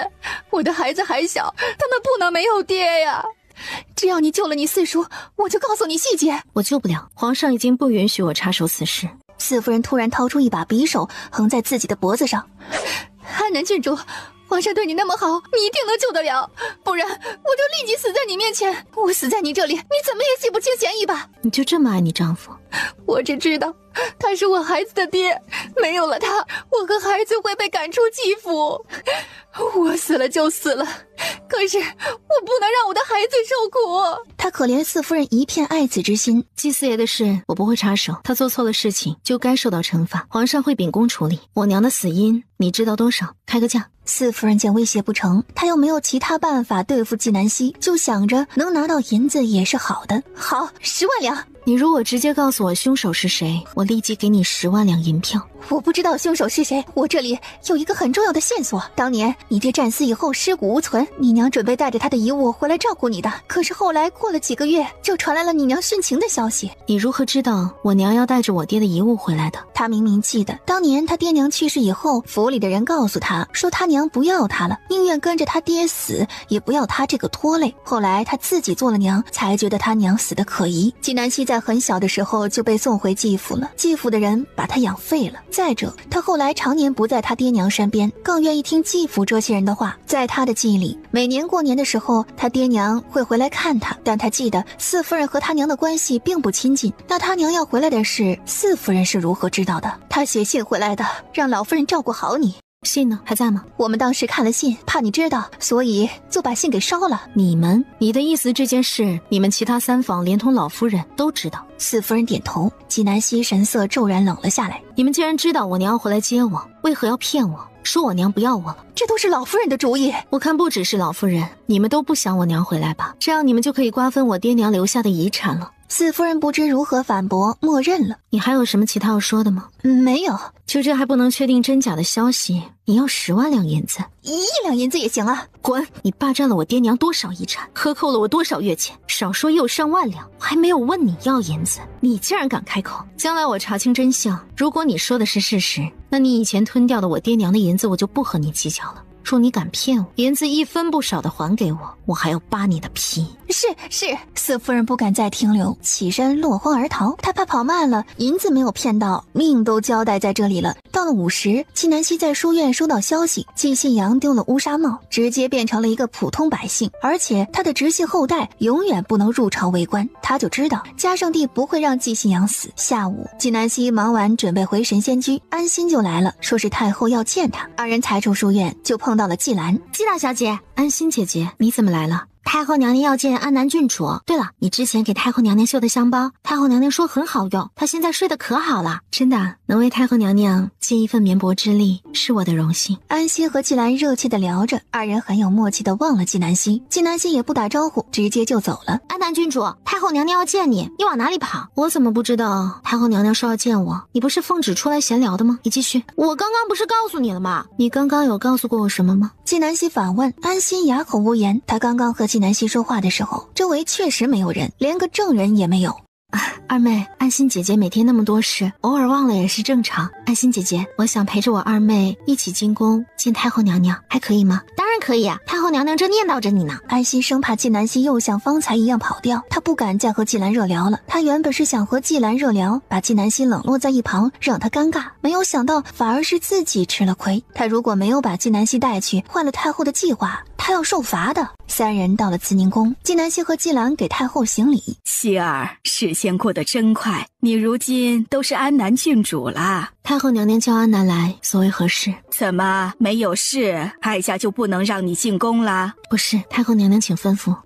Speaker 1: 我的孩子还小，他们不能没有爹呀。
Speaker 12: 只要你救了你四叔，我就告诉你细节。
Speaker 5: 我救不了，皇上已经不允许我插手此事。
Speaker 1: 四夫人突然掏出一把匕首，横在自己的脖子上。
Speaker 12: 安南郡主，皇上对你那么好，你一定能救得了，不然我就立即死在你面前。我死在你这里，你怎么也洗不清嫌疑吧？
Speaker 5: 你就这么爱你丈夫？
Speaker 12: 我只知道他是我孩子的爹，没有了他，我和孩子会被赶出继府。我死了就死了，可是我不能让我的孩子受苦。
Speaker 1: 他可怜四夫人一片爱子之心。
Speaker 5: 季四爷的事我不会插手，他做错了事情就该受到惩罚，皇上会秉公处理。我娘的死因你知道多少？开个价。
Speaker 1: 四夫人见威胁不成，她又没有其他办法对付纪南希，就想着能拿到银子也是好的。好，10万两。
Speaker 5: 你如果直接告诉我凶手是谁，我立即给你10万两银票。
Speaker 1: 我不知道凶手是谁，我这里有一个很重要的线索。当年你爹战死以后尸骨无存，你娘准备带着他的遗物回来照顾你的，可是后来过了几个月，就传来了你娘殉情的消息。
Speaker 5: 你如何知道我娘要带着我爹的遗物回来的？
Speaker 1: 他明明记得当年他爹娘去世以后，府里的人告诉他说他娘不要他了，宁愿跟着他爹死，也不要他这个拖累。后来他自己做了娘，才觉得他娘死得可疑。纪南希在很小的时候就被送回继府了，继府的人把他养废了。再者，他后来常年不在他爹娘身边，更愿意听继府这些人的话。在他的记忆里，每年过年的时候，他爹娘会回来看他，但他记得四夫人和他娘的关系并不亲近。那他娘要回来的事，四夫人是如何知道的？他写信回来的，让老夫人照顾好你。
Speaker 5: 信呢？还在吗？
Speaker 1: 我们当时看了信，怕你知道，所以就把信给烧了。
Speaker 5: 你的意思这件事，你们其他3房连同老夫人都知道？
Speaker 1: 四夫人点头。纪南希神色骤然冷了下来。
Speaker 5: 你们既然知道我娘要回来接我，为何要骗我，说我娘不要我了？
Speaker 1: 这都是老夫人的主意。
Speaker 5: 我看不只是老夫人，你们都不想我娘回来吧？这样你们就可以瓜分我爹娘留下的遗产了。
Speaker 1: 四夫人不知如何反驳，默认了。
Speaker 5: 你还有什么其他要说的吗？
Speaker 1: 没有。
Speaker 5: 就这还不能确定真假的消息，你要10万两银子
Speaker 1: ？1亿两银子也行啊。
Speaker 5: 滚！你霸占了我爹娘多少遗产，克扣了我多少月钱，少说也有上万两，我还没有问你要银子，你竟然敢开口！将来我查清真相，如果你说的是事实，那你以前吞掉的我爹娘的银子我就不和你计较了。若你敢骗我，银子1分不少的还给我，我还要扒你的皮。
Speaker 1: 是。四夫人不敢再停留，起身落荒而逃。她怕跑慢了，银子没有骗到，命都交代在这里了。到了午时，纪南希在书院收到消息，纪信阳丢了乌纱帽，直接变成了一个普通百姓，而且他的直系后代永远不能入朝为官。他就知道嘉圣帝不会让纪信阳死。下午，纪南希忙完准备回神仙居，安心就来了，说是太后要见他。二人才出书院，就碰到了纪兰。
Speaker 5: 纪大小姐，安心姐姐，你怎么来了？太后娘娘要见安南郡主。对了，你之前给太后娘娘绣的香包，太后娘娘说很好用，她现在睡得可好了。真的，能为太后娘娘尽一份绵薄之力，是我的荣幸。
Speaker 1: 安心和纪兰热切地聊着，二人很有默契地望了纪南希。纪南希也不打招呼，直接就走了。
Speaker 5: 安南郡主，太后娘娘要见你，你往哪里跑？我怎么不知道太后娘娘说要见我？你不是奉旨出来闲聊的吗？你继续。我刚刚不是告诉你了吗？你刚刚有告诉过我什么吗？
Speaker 1: 纪南希反问。安心哑口无言。他刚刚和纪南希说话的时候，周围确实没有人，连个证人也没有。
Speaker 5: 二妹，安心姐姐每天那么多事，偶尔忘了也是正常。安心姐姐，我想陪着我二妹一起进宫见太后娘娘，还可以吗？当然可以啊，太后娘娘正念叨着你呢。
Speaker 1: 安心生怕纪南希又像方才一样跑掉，她不敢再和纪兰热聊了。她原本是想和纪兰热聊，把纪南希冷落在一旁，让她尴尬，没有想到反而是自己吃了亏。她如果没有把纪南希带去，坏了太后的计划，她要受罚的。三人到了慈宁宫，纪南希和纪兰给太后行礼。
Speaker 18: 希儿，时间过得真快，你如今都是安南郡主了。
Speaker 5: 太后娘娘叫安南来，所为何事？
Speaker 18: 怎么没有事，哀家就不能让你进宫了？
Speaker 5: 不是，太后娘娘请吩咐。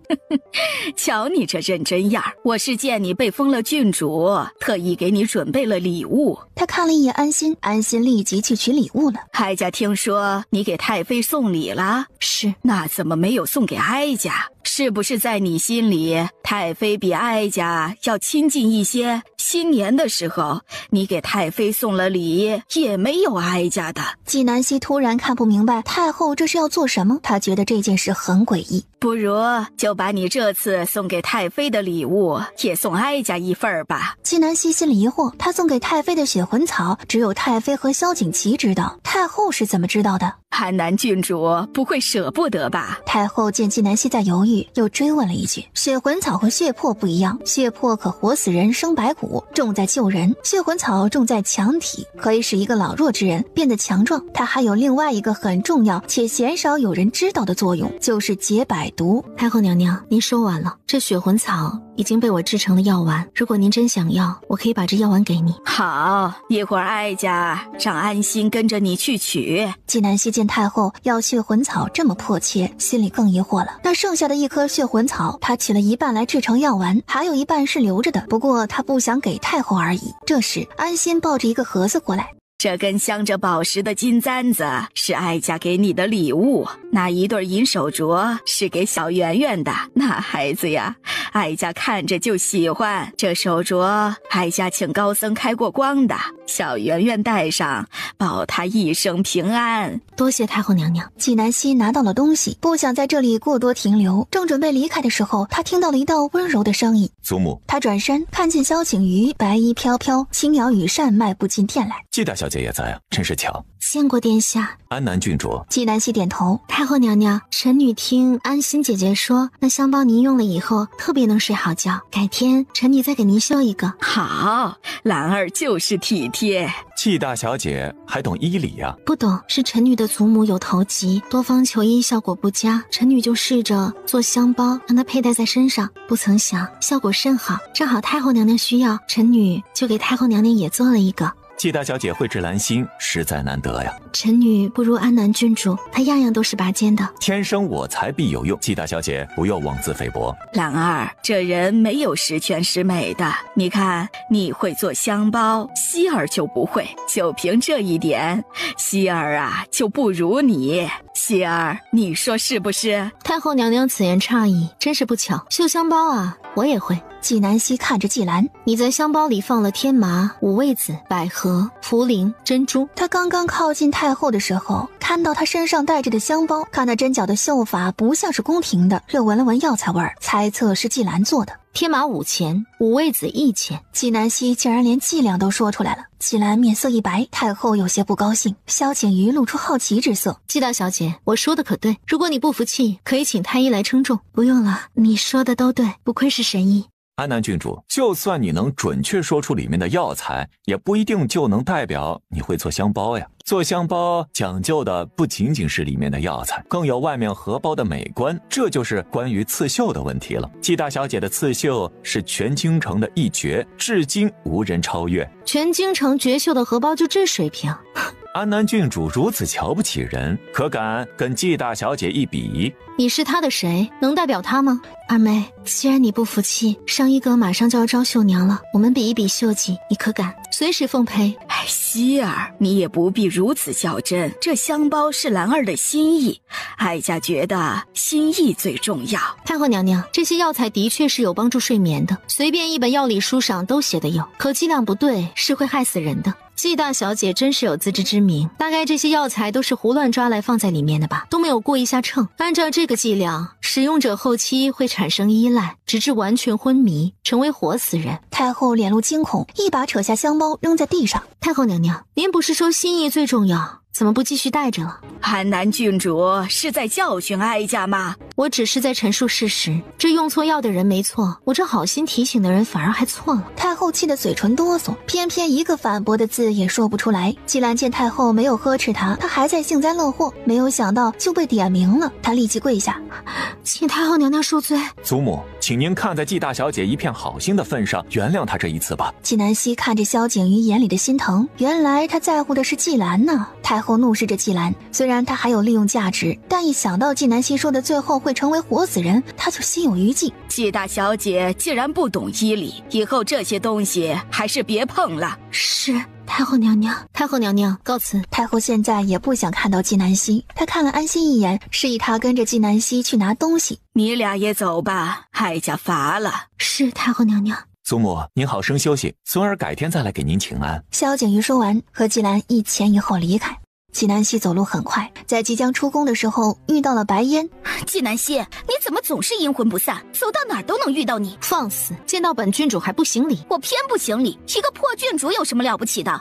Speaker 18: 瞧你这认真样，我是见你被封了郡主，特意给你准备了礼物。
Speaker 1: 他看了一眼安心，安心立即去取礼物了。
Speaker 18: 哀家听说你给太妃送礼了？
Speaker 5: 是。
Speaker 18: 那怎么没有送给哀家？是不是在你心里，太妃比哀家要亲近一些？新年的时候，你给太妃送了礼，也没有哀家的。
Speaker 1: 纪南希突然看不明白太后这是要做什么，她觉得这件事很诡异。
Speaker 18: 不如就把你这次送给太妃的礼物也送哀家一份吧。
Speaker 1: 纪南希心里疑惑，他送给太妃的血魂草只有太妃和萧景琦知道，太后是怎么知道的？
Speaker 18: 安南郡主不会舍不得吧？
Speaker 1: 太后见纪南希在犹豫，豫，又追问了一句：血魂草和血魄不一样，血魄可活死人生白骨，重在救人；血魂草重在强体，可以使一个老弱之人变得强壮。它还有另外一个很重要且鲜少有人知道的作用，就是解百毒。
Speaker 5: 太后娘娘，您说完了，这血魂草已经被我制成了药丸，如果您真想要，我可以把这药丸给你。
Speaker 18: 好，一会儿哀家让安心跟着你去取。
Speaker 1: 纪南希见太后要血魂草这么迫切，心里更疑惑了。那剩下的一颗血魂草，他取了一半来制成药丸，还有一半是留着的，不过他不想给太后而已。这时安心抱着一个盒子过来，
Speaker 18: 这根镶着宝石的金簪子是哀家给你的礼物，那一对银手镯是给小圆圆的，那孩子呀，哀家看着就喜欢。这手镯哀家请高僧开过光的，小圆圆戴上，保她一生平安。
Speaker 5: 多谢太后娘娘。
Speaker 1: 纪南希拿到了东西，不想在这里过多停留，正准备离开的时候，他听到了一道温柔的声音。
Speaker 11: 祖母。
Speaker 1: 他转身看见萧景瑜白衣飘飘，轻摇羽扇，迈步进殿来。
Speaker 11: 纪大小姐也在啊，真是巧。
Speaker 5: 见过殿下。
Speaker 11: 安南郡主。
Speaker 1: 纪南希点头。
Speaker 5: 太后娘娘，臣女听安心姐姐说，那香包您用了以后特别能睡好觉，改天臣女再给您绣一个。
Speaker 18: 好，兰儿就是体贴。
Speaker 11: 纪大小姐还懂医理呀？
Speaker 5: 不懂，是臣女的祖母有头疾，多方求医效果不佳，臣女就试着做香包让她佩戴在身上，不曾想效果甚好，正好太后娘娘需要，臣女就给太后娘娘也做了一个。
Speaker 11: 纪大小姐慧智兰心，实在难得呀。
Speaker 5: 臣女不如安南郡主，她样样都是拔尖的。
Speaker 11: 天生我材必有用，纪大小姐不要妄自菲薄。
Speaker 18: 兰儿，这人没有十全十美的，你看你会做香包，希儿就不会，就凭这一点，希儿啊就不如你。希儿，你说是不是？
Speaker 5: 太后娘娘此言差矣，真是不巧。绣香包啊，我也会。
Speaker 1: 纪南希看着纪兰，
Speaker 5: 你在香包里放了天麻、五味子、百合、茯苓、珍珠。
Speaker 1: 他刚刚靠近太后的时候，看到她身上带着的香包，看那针脚的绣法不像是宫廷的，又闻了闻药材味儿，猜测是纪兰做的。
Speaker 5: 天麻5钱，五味子1钱。
Speaker 1: 纪南希竟然连剂量都说出来了。纪兰面色一白，太后有些不高兴。萧景瑜露出好奇之色。
Speaker 5: 纪大小姐，我说的可对？如果你不服气，可以请太医来称重。不用了，你说的都对，不愧是神医。
Speaker 11: 安南郡主，就算你能准确说出里面的药材，也不一定就能代表你会做香包呀。做香包讲究的不仅仅是里面的药材，更有外面荷包的美观，这就是关于刺绣的问题了。纪大小姐的刺绣是全京城的一绝，至今无人超越。
Speaker 5: 全京城绝绣的荷包就这水平？
Speaker 11: 安南郡主如此瞧不起人，可敢跟纪大小姐一比？
Speaker 5: 你是她的谁？能代表她吗？二妹，既然你不服气，上衣阁马上就要招绣娘了，我们比一比绣技，你可敢？随时奉陪。
Speaker 18: 哎，希儿，你也不必如此较真，这香包是兰儿的心意，哀家觉得心意最重要。
Speaker 5: 太后娘娘，这些药材的确是有帮助睡眠的，随便一本药理书上都写的有，可剂量不对是会害死人的。纪大小姐真是有自知之明，大概这些药材都是胡乱抓来放在里面的吧，都没有过一下秤。按照这个剂量，使用者后期会产生依赖，直至完全昏迷，成为活死人。
Speaker 1: 太后脸露惊恐，一把扯下香包扔在地上。
Speaker 5: 太后娘娘，您不是说心意最重要，怎么不继续带着了？
Speaker 18: 安南郡主是在教训哀家吗？
Speaker 5: 我只是在陈述事实，这用错药的人没错，我这好心提醒的人反而还错了。
Speaker 1: 太后气得嘴唇哆嗦，偏偏一个反驳的字也说不出来。纪兰见太后没有呵斥她，她还在幸灾乐祸，没有想到就被点名了，她立即跪下，
Speaker 5: 请太后娘娘恕罪。
Speaker 11: 祖母，请您看在纪大小姐一片好心的份上，原谅她这一次吧。
Speaker 1: 纪南希看着萧景瑜眼里的心疼，原来她在乎的是纪兰呢。太后怒视着纪兰，虽然她还有利用价值，但一想到纪南希说的最后会成为活死人，她就心有余悸。
Speaker 18: 纪大小姐既然不懂医理，以后这些东西还是别碰了。
Speaker 5: 是。太后娘娘，太后娘娘，告辞。
Speaker 1: 太后现在也不想看到纪南希，她看了安心一眼，示意她跟着纪南希去拿东西。
Speaker 18: 你俩也走吧，哀家乏了。
Speaker 5: 是，太后娘娘。
Speaker 11: 祖母，您好生休息，孙儿改天再来给您请安。
Speaker 1: 萧景瑜说完，和纪兰一前一后离开。纪南希走路很快，在即将出宫的时候遇到了白烟。
Speaker 7: 纪南希，你怎么总是阴魂不散，走到哪儿都能遇到你？
Speaker 5: 放肆！见到本郡主还不行礼？
Speaker 7: 我偏不行礼，一个破郡主有什么了不起的？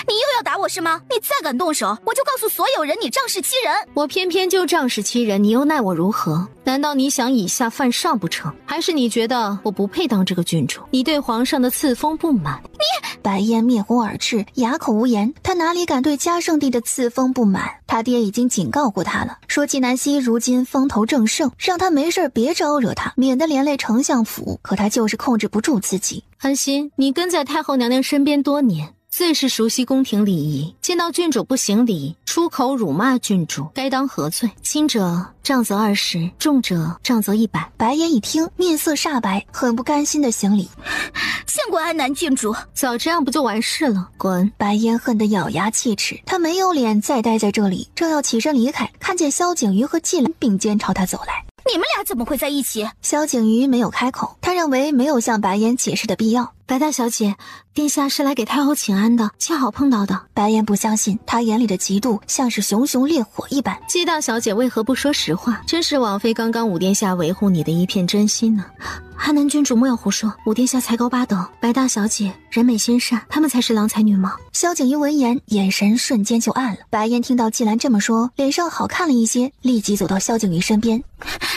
Speaker 7: 你又要打我是吗？你再敢动手，我就告诉所有人你仗势欺人。
Speaker 5: 我偏偏就仗势欺人，你又奈我如何？难道你想以下犯上不成？还是你觉得我不配当这个郡主？你对皇上的赐封不满？
Speaker 1: 白烟面红耳赤，哑口无言。他哪里敢对嘉圣帝的赐封不满？他爹已经警告过他了，说纪南希如今风头正盛，让他没事别招惹他，免得连累丞相府。可他就是控制不住自己。
Speaker 5: 安心，你跟在太后娘娘身边多年，最是熟悉宫廷礼仪，见到郡主不行礼，出口辱骂郡主，该当何罪？轻者杖责20，重者杖责100。
Speaker 1: 白烟一听，面色煞白，很不甘心的行礼。
Speaker 7: 见过安南郡主，
Speaker 5: 早这样不就完事了？滚！
Speaker 1: 白烟恨得咬牙切齿，他没有脸再待在这里，正要起身离开，看见萧景瑜和纪兰并肩朝他走来。
Speaker 7: 你们俩怎么会在一起？
Speaker 1: 萧景瑜没有开口，他认为没有向白烟解释的必要。
Speaker 5: 白大小姐，殿下是来给太后请安的，恰好碰到的。
Speaker 1: 白烟不相信，他眼里的嫉妒像是熊熊烈火一般。
Speaker 5: 纪大小姐为何不说实话？真是枉费刚刚武殿下维护你的一片真心呢。安南郡主莫要胡说，武殿下才高8等，白大小姐人美心善，她们才是郎才女貌。
Speaker 1: 萧景瑜闻言，眼神瞬间就暗了。白烟听到纪兰这么说，脸上好看了一些，立即走到萧景瑜身边。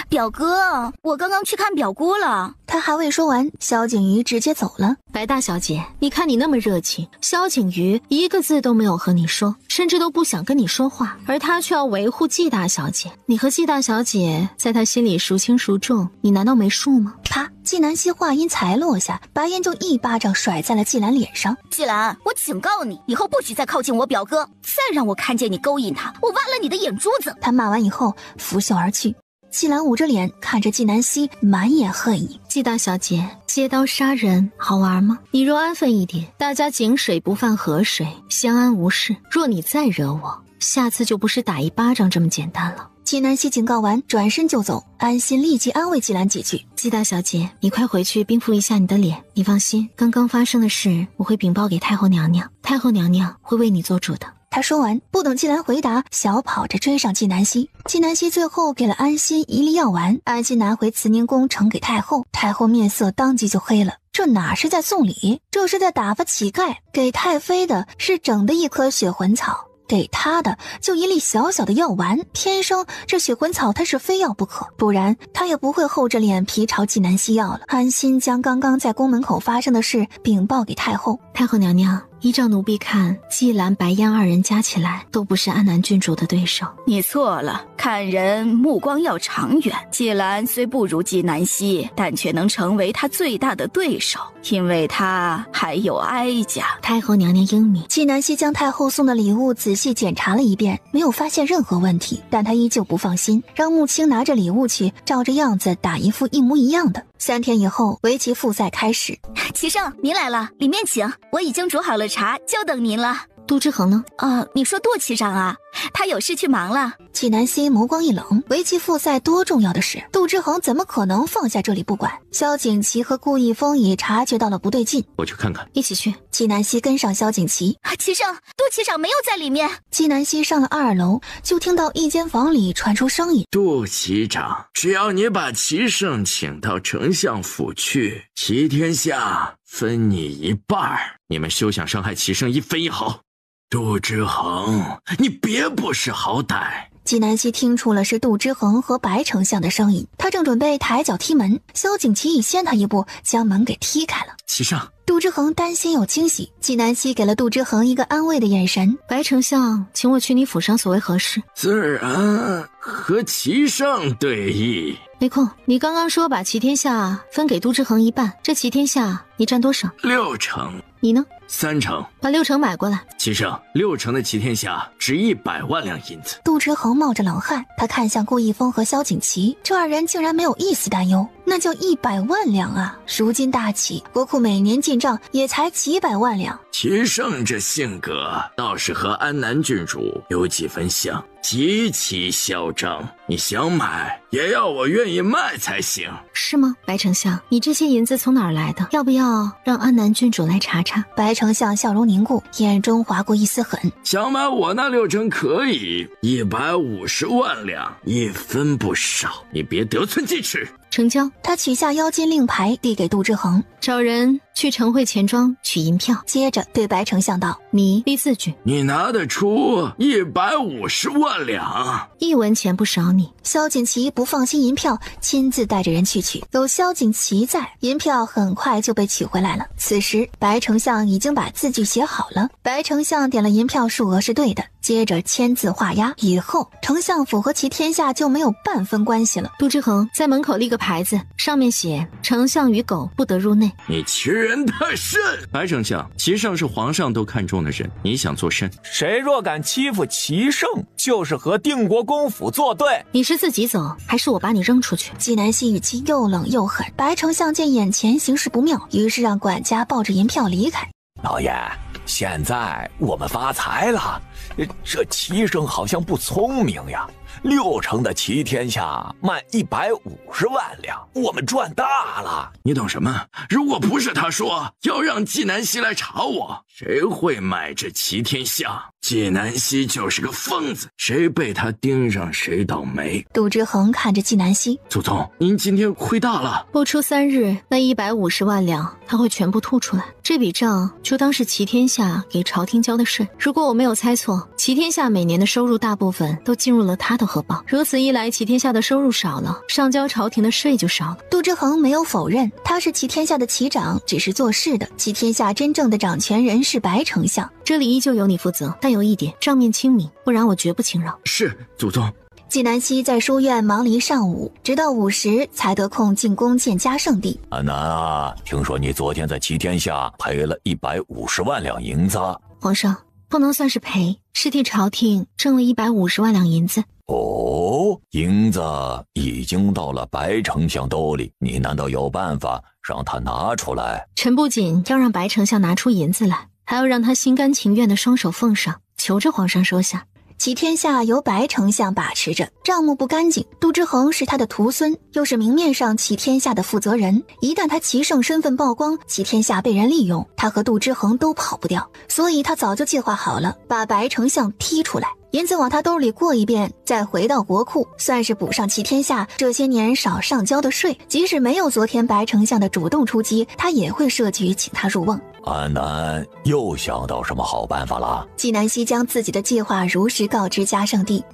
Speaker 7: 表哥，我刚刚去看表姑了。
Speaker 1: 他还未说完，萧景瑜直接走了。
Speaker 5: 白大小姐，你看你那么热情，萧景瑜一个字都没有和你说，甚至都不想跟你说话，而他却要维护纪大小姐。你和纪大小姐在他心里孰轻孰重，你难道没数吗？
Speaker 1: 啪！纪南希话音才落下，白烟就一巴掌甩在了纪兰脸上。
Speaker 7: 纪兰，我警告你，以后不许再靠近我表哥，再让我看见你勾引他，我挖了你的眼珠子。
Speaker 1: 他骂完以后拂袖而去。纪兰捂着脸看着纪南希，满眼恨意。
Speaker 5: 纪大小姐，借刀杀人好玩吗？你若安分一点，大家井水不犯河水，相安无事。若你再惹我，下次就不是打一巴掌这么简单了。
Speaker 1: 纪南希警告完，转身就走。安心立即安慰纪兰几句。
Speaker 5: 纪大小姐，你快回去冰敷一下你的脸。你放心，刚刚发生的事我会禀报给太后娘娘，太后娘娘会为你做主的。
Speaker 1: 他说完，不等纪兰回答，小跑着追上纪南希。纪南希最后给了安心一粒药丸，安心拿回慈宁宫呈给太后。太后面色当即就黑了，这哪是在送礼，这是在打发乞丐。给太妃的是整的一颗血魂草，给他的就一粒小小的药丸。天生这血魂草他是非要不可，不然他也不会厚着脸皮朝纪南希要了。安心将刚刚在宫门口发生的事禀报给太后。
Speaker 5: 太后娘娘，依照奴婢看，纪兰、白烟二人加起来都不是安南郡主的对手。
Speaker 18: 你错了，看人目光要长远。纪兰虽不如纪南希，但却能成为他最大的对手，因为他还有哀家。
Speaker 5: 太后娘娘英明。
Speaker 1: 纪南希将太后送的礼物仔细检查了一遍，没有发现任何问题，但他依旧不放心，让穆青拿着礼物去，照着样子打一副一模一样的。3天以后，围棋复赛开始。
Speaker 7: 齐胜，您来了，里面请。我已经煮好了茶，就等您了。
Speaker 5: 杜之恒呢？
Speaker 7: 你说杜骑长啊？他有事去忙了。
Speaker 1: 纪南希眸光一冷，围棋复赛多重要的事，杜之恒怎么可能放下这里不管？萧景琦和顾逸风也察觉到了不对劲，
Speaker 4: 我去看看。
Speaker 5: 一起去。
Speaker 1: 纪南希跟上萧景琦。
Speaker 7: 齐胜，杜骑长没有在里面。
Speaker 1: 纪南希上了2楼，就听到一间房里传出声音：
Speaker 14: 杜骑长，只要你把齐胜请到丞相府去，齐天下分你一半，
Speaker 4: 你们休想伤害齐胜一分一毫。
Speaker 14: 杜之恒，你别不识好歹。
Speaker 1: 纪南希听出了是杜之恒和白丞相的声音，他正准备抬脚踢门，萧景琦已先他一步将门给踢开了。
Speaker 4: 齐胜，
Speaker 1: 杜之恒担心又惊喜，纪南希给了杜之恒一个安慰的眼神。
Speaker 5: 白丞相请我去你府上所为何事？
Speaker 14: 自然和齐胜对弈。
Speaker 5: 没空，你刚刚说把齐天下分给杜之恒一半，这齐天下你占多少
Speaker 14: ？6成。
Speaker 5: 你呢
Speaker 14: ？3成。
Speaker 5: 把6成买过来。
Speaker 4: 齐胜，6成的齐天下值100万两银子。
Speaker 1: 杜之恒冒着冷汗，他看向顾逸风和萧景琦，这2人竟然没有一丝担忧。那叫100万两啊！如今大起，国库每年进账也才几百万两。
Speaker 14: 齐胜这性格倒是和安南郡主有几分像，极其嚣张。你想买，也要我愿意卖才行。
Speaker 5: 是吗，白丞相？你这些银子从哪儿来的？要不要让安南郡主来查查？
Speaker 1: 白丞相笑容凝固，眼中划过一丝狠。
Speaker 14: 想买我那6成可以，150万两，1分不少。你别得寸进尺。
Speaker 5: 成交。
Speaker 1: 他取下腰间令牌，递给杜之恒，
Speaker 5: 找人去城会钱庄取银票。
Speaker 1: 接着对白丞相道：“
Speaker 5: 你立字据。
Speaker 14: 你拿得出150万两
Speaker 5: ？1文钱不少你。”
Speaker 1: 萧锦旗不放心银票，亲自带着人去取。有萧锦旗在，银票很快就被取回来了。此时白丞相已经把字据写好了。白丞相点了银票数额是对的，接着签字画押，以后丞相府和齐天下就没有半分关系了。
Speaker 5: 杜之恒在门口立个牌子，上面写丞相与狗不得入内。
Speaker 14: 你欺人太甚！
Speaker 4: 白丞相，齐胜是皇上都看中的人，你想做甚？
Speaker 15: 谁若敢欺负齐胜，就是和定国公府作对。
Speaker 5: 你是自己走，还是我把你扔出去？
Speaker 1: 纪南希语气又冷又狠。白丞相见眼前形势不妙，于是让管家抱着银票离开。
Speaker 10: 老爷，现在我们发财了，这齐胜好像不聪明呀。6成的齐天下卖150万两，我们赚大了。
Speaker 14: 你懂什么？如果不是他说要让纪南希来查我，谁会买这齐天下？纪南希就是个疯子，谁被他盯上谁倒霉。
Speaker 1: 杜之恒看着纪南希，
Speaker 14: 祖宗，您今天亏大了。
Speaker 5: 不出3日，那150万两他会全部吐出来。这笔账就当是齐天下给朝廷交的税。如果我没有猜错，齐天下每年的收入大部分都进入了他的荷包。如此一来，齐天下的收入少了，上交朝廷的税就少了。
Speaker 1: 杜之恒没有否认，他是齐天下的齐长，只是做事的。齐天下真正的掌权人是白丞相。
Speaker 5: 这里依旧由你负责，但有一点，账面清明，不然我绝不轻饶。
Speaker 14: 是，祖宗。
Speaker 1: 纪南希在书院忙了一上午，直到午时才得空进宫见嘉圣帝。
Speaker 10: 安南啊，听说你昨天在齐天下赔了150万两银子。
Speaker 5: 皇上，不能算是赔，是替朝廷挣了150万两银子。
Speaker 10: 哦，银子已经到了白丞相兜里，你难道有办法让他拿出来？
Speaker 5: 臣不仅要让白丞相拿出银子来，还要让他心甘情愿的双手奉上，求着皇上收下。
Speaker 1: 齐天下由白丞相把持着，账目不干净。杜之恒是他的徒孙，又是明面上齐天下的负责人，一旦他齐胜身份曝光，齐天下被人利用，他和杜之恒都跑不掉。所以他早就计划好了，把白丞相踢出来，银子往他兜里过一遍，再回到国库，算是补上齐天下这些年少上交的税。即使没有昨天白丞相的主动出击，他也会设局请他入瓮。
Speaker 10: 安南又想到什么好办法了？
Speaker 1: 纪南希将自己的计划如实告知嘉圣帝。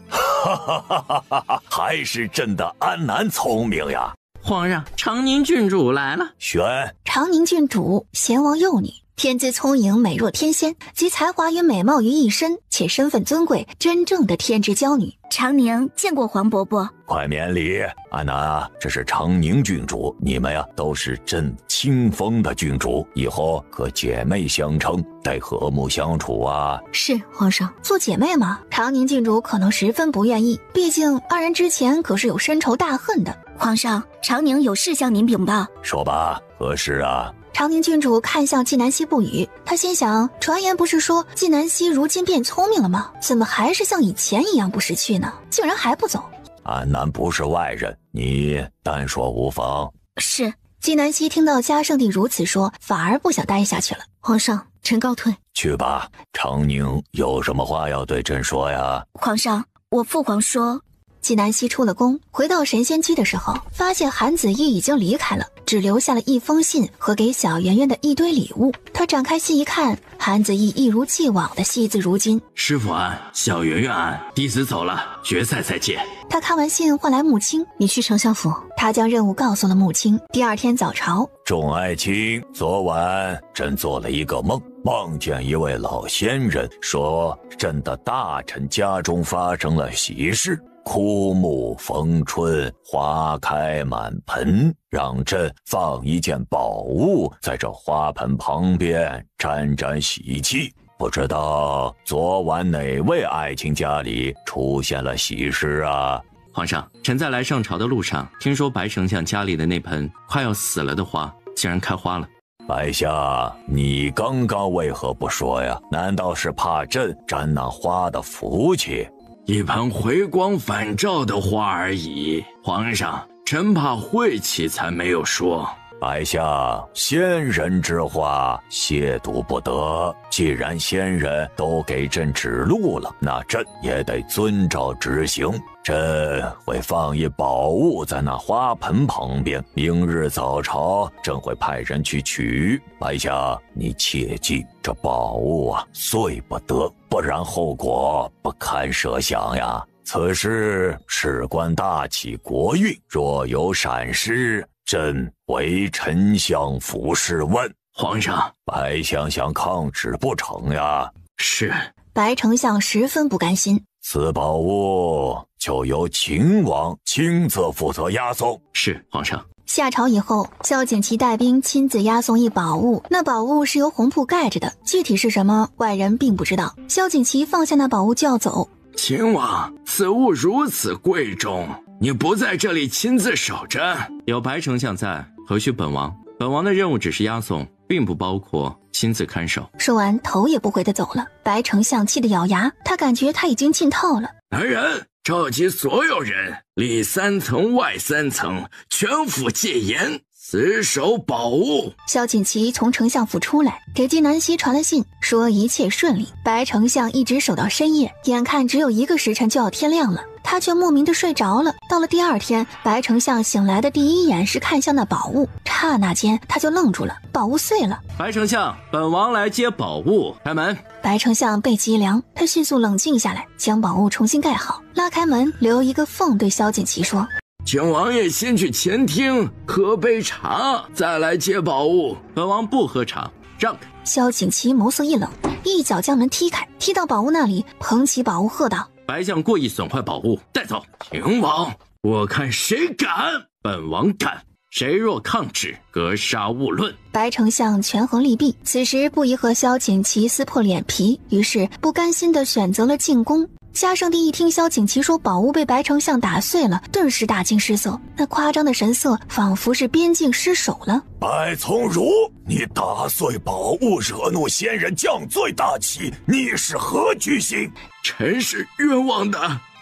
Speaker 10: 还是朕的安南聪明呀！
Speaker 4: 皇上，长宁郡主来了。
Speaker 10: 选
Speaker 1: 长宁郡主，贤王幼女，天资聪颖，美若天仙，集才华与美貌于一身，且身份尊贵，真正的天之娇女。
Speaker 6: 长宁见过黄伯伯。
Speaker 10: 快免礼。安南啊，这是长宁郡主，你们呀都是朕亲封的郡主，以后可姐妹相称，得和睦相处啊。
Speaker 5: 是，皇上。
Speaker 1: 做姐妹嘛，长宁郡主可能十分不愿意，毕竟二人之前可是有深仇大恨的。
Speaker 6: 皇上，长宁有事向您禀报。
Speaker 10: 说吧，何事啊？
Speaker 1: 长宁郡主看向纪南希不语，她心想，传言不是说纪南希如今变聪明了吗？怎么还是像以前一样不识趣呢？竟然还不走。
Speaker 10: 安南不是外人，你但说无妨。
Speaker 6: 是。
Speaker 1: 纪南希听到嘉圣帝如此说，反而不想待下去了。
Speaker 5: 皇上，臣告退。
Speaker 10: 去吧。长宁有什么话要对朕说呀？
Speaker 6: 皇上，我父皇说。
Speaker 1: 纪南希出了宫，回到神仙居的时候，发现韩子义已经离开了，只留下了一封信和给小圆圆的一堆礼物。他展开信一看，韩子义一如既往的惜字如金。
Speaker 4: 师傅安，小圆圆安，弟子走了，决赛再见。
Speaker 1: 他看完信唤来穆青，
Speaker 5: 你去丞相府。
Speaker 1: 他将任务告诉了穆青。第二天早朝，
Speaker 10: 众爱卿，昨晚朕做了一个梦，梦见一位老仙人说，朕的大臣家中发生了喜事，枯木逢春，花开满盆，让朕放一件宝物在这花盆旁边沾沾喜气。不知道昨晚哪位爱卿家里出现了喜事啊？
Speaker 4: 皇上，臣在来上朝的路上，听说白丞相家里的那盆快要死了的花，竟然开花了。
Speaker 3: 白夏，你刚刚为何不说呀？难道是怕朕沾那花的福气？
Speaker 14: 一盆回光返照的花而已，皇上，臣怕晦气才没有说。
Speaker 3: 白夏，先人之话亵渎不得。既然先人都给朕指路了，那朕也得遵照执行。朕会放一宝物在那花盆旁边，明日早朝朕会派人去取。白夏，你切记，这宝物啊，碎不得，不然后果不堪设想呀。此事事关大齐国运，若有闪失，朕为丞相府试问。
Speaker 14: 皇上，
Speaker 3: 白相想抗旨不成呀？
Speaker 14: 是。
Speaker 1: 白丞相十分不甘心。
Speaker 3: 此宝物就由秦王亲自负责押送。
Speaker 4: 是，皇上。
Speaker 1: 下朝以后，萧景祺带兵亲自押送一宝物，那宝物是由红布盖着的，具体是什么，外人并不知道。萧景祺放下那宝物就要走。
Speaker 14: 秦王，此物如此贵重，你不在这里亲自守着？
Speaker 4: 有白丞相在，何须本王？本王的任务只是押送，并不包括亲自看守。
Speaker 1: 说完，头也不回地走了。白丞相气得咬牙，他感觉他已经进套了。
Speaker 14: 来人，召集所有人，里3层外3层，全府戒严，死守宝物。
Speaker 1: 萧景祺从丞相府出来，给纪南希传了信，说一切顺利。白丞相一直守到深夜，眼看只有1个时辰就要天亮了，他却莫名的睡着了。到了第2天，白丞相醒来的第一眼是看向那宝物，刹那间他就愣住了，宝物碎了。
Speaker 4: 白丞相，本王来接宝物，开门。
Speaker 1: 白丞相背脊一凉，他迅速冷静下来，将宝物重新盖好，拉开门，留一个缝，对萧景祺说：
Speaker 14: 请王爷先去前厅喝杯茶，再来接宝物。
Speaker 4: 本王不喝茶，让开。
Speaker 1: 萧景祺眸色一冷，一脚将门踢开，踢到宝物那里，捧起宝物喝道：
Speaker 4: 白相过意损坏宝物，带走。
Speaker 14: 秦王，我看谁敢？
Speaker 4: 本王敢。谁若抗旨，格杀勿论。
Speaker 1: 白丞相权衡利弊，此时不宜和萧景祺撕破脸皮，于是不甘心地选择了进宫。嘉圣帝一听萧景祺说宝物被白丞相打碎了，顿时大惊失色，那夸张的神色仿佛是边境失守了。
Speaker 10: 白从儒，你打碎宝物，惹怒先人，降罪大齐，你是何居心？
Speaker 14: 臣是冤枉的。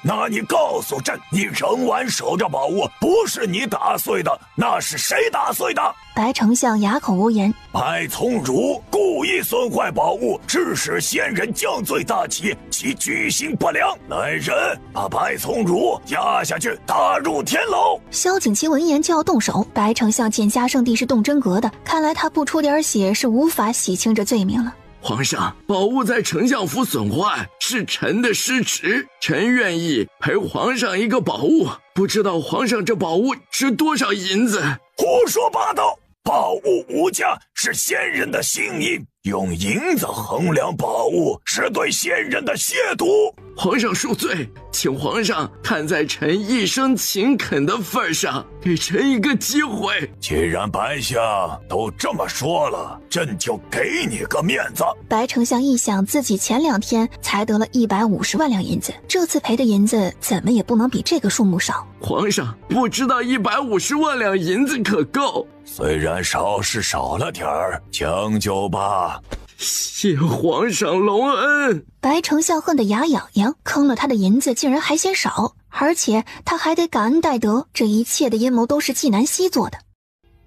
Speaker 10: 那你告诉朕，你仍然守着宝物，不是你打碎的，那是谁打碎的？
Speaker 1: 白丞相哑口无言。
Speaker 10: 白从儒故意损坏宝物，致使先人降罪大齐，其居心不良。来人，把白从儒押下去，打入天牢。
Speaker 1: 萧景祺闻言就要动手，白丞相见嘉圣帝是动真格的，看来他不出点血是无法洗清这罪名了。
Speaker 14: 皇上，宝物在丞相府损坏，是臣的失职，臣愿意赔皇上一个宝物。不知道皇上这宝物值多少银子？
Speaker 10: 胡说八道！宝物无价，是先人的心意，用银子衡量宝物，是对先人的亵渎。
Speaker 14: 皇上恕罪，请皇上看在臣一生勤恳的份上，给臣一个机会。
Speaker 10: 既然白相都这么说了，朕就给你个面子。
Speaker 1: 白丞相一想，自己前2天才得了150万两银子，这次赔的银子怎么也不能比这个数目少。
Speaker 14: 皇上不知道150万两银子可够？
Speaker 10: 虽然少是少了点儿，将就吧。
Speaker 14: 谢皇上隆恩。
Speaker 1: 白丞相恨得牙痒痒，坑了他的银子竟然还嫌少，而且他还得感恩戴德，这一切的阴谋都是纪南希做的。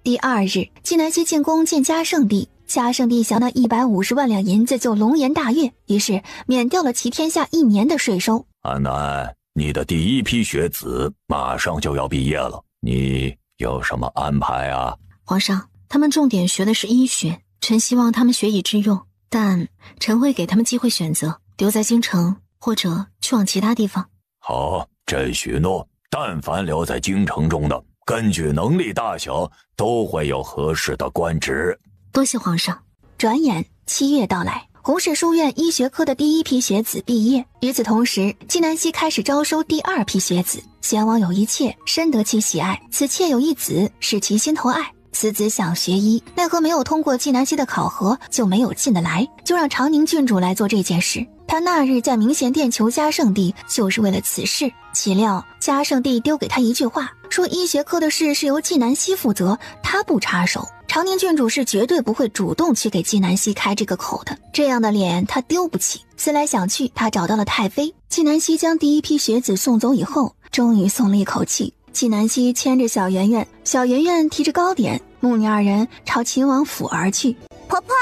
Speaker 1: 第2日，纪南希进宫见嘉圣帝，嘉圣帝想那150万两银子就龙颜大悦，于是免掉了齐天下1年的税收。
Speaker 3: 安南，你的第1批学子马上就要毕业了，你有什么安排啊？
Speaker 5: 皇上，他们重点学的是医学，臣希望他们学以致用，但臣会给他们机会选择，留在京城或者去往其他地方。
Speaker 3: 好，朕许诺，但凡留在京城中的，根据能力大小都会有合适的官职。
Speaker 5: 多谢皇上。
Speaker 1: 转眼7月到来，弘始书院医学科的第1批学子毕业。与此同时，纪南希开始招收第2批学子。先王有一妾，深得其喜爱，此妾有一子，使其心头爱。此子想学医，奈何没有通过纪南希的考核，就没有进得来，就让长宁郡主来做这件事。他那日在明贤殿求嘉圣帝，就是为了此事。岂料嘉圣帝丢给他一句话，说医学科的事是由纪南希负责，他不插手。长宁郡主是绝对不会主动去给纪南希开这个口的，这样的脸他丢不起。思来想去，他找到了太妃。纪南希将第一批学子送走以后，终于松了一口气。纪南希牵着小圆圆，小圆圆提着糕点，母女二人朝秦王府而去。
Speaker 6: 婆婆，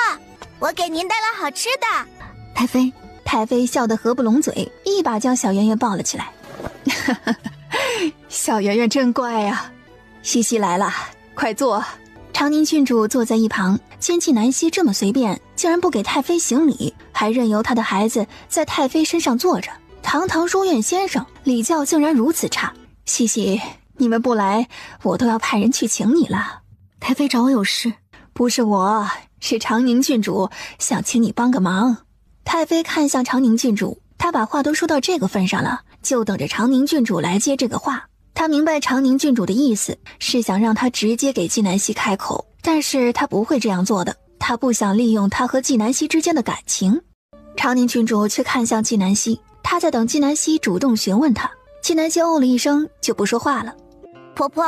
Speaker 6: 我给您带来好吃的。
Speaker 1: 太妃笑得合不拢嘴，一把将小圆圆抱了起来。小圆圆真乖啊！西西来了，快坐。长宁郡主坐在一旁，见纪南希这么随便，竟然不给太妃行礼，还任由他的孩子在太妃身上坐着。堂堂书院先生，礼教竟然如此差。西西，你们不来，我都要派人去请你了。
Speaker 5: 太妃找我有事？
Speaker 1: 不是我，是长宁郡主想请你帮个忙。太妃看向长宁郡主，她把话都说到这个份上了，就等着长宁郡主来接这个话。她明白长宁郡主的意思，是想让她直接给纪南希开口，但是她不会这样做的，她不想利用她和纪南希之间的感情。长宁郡主却看向纪南希，她在等纪南希主动询问她。纪南希哦了一声，就不说话了。
Speaker 6: 婆婆，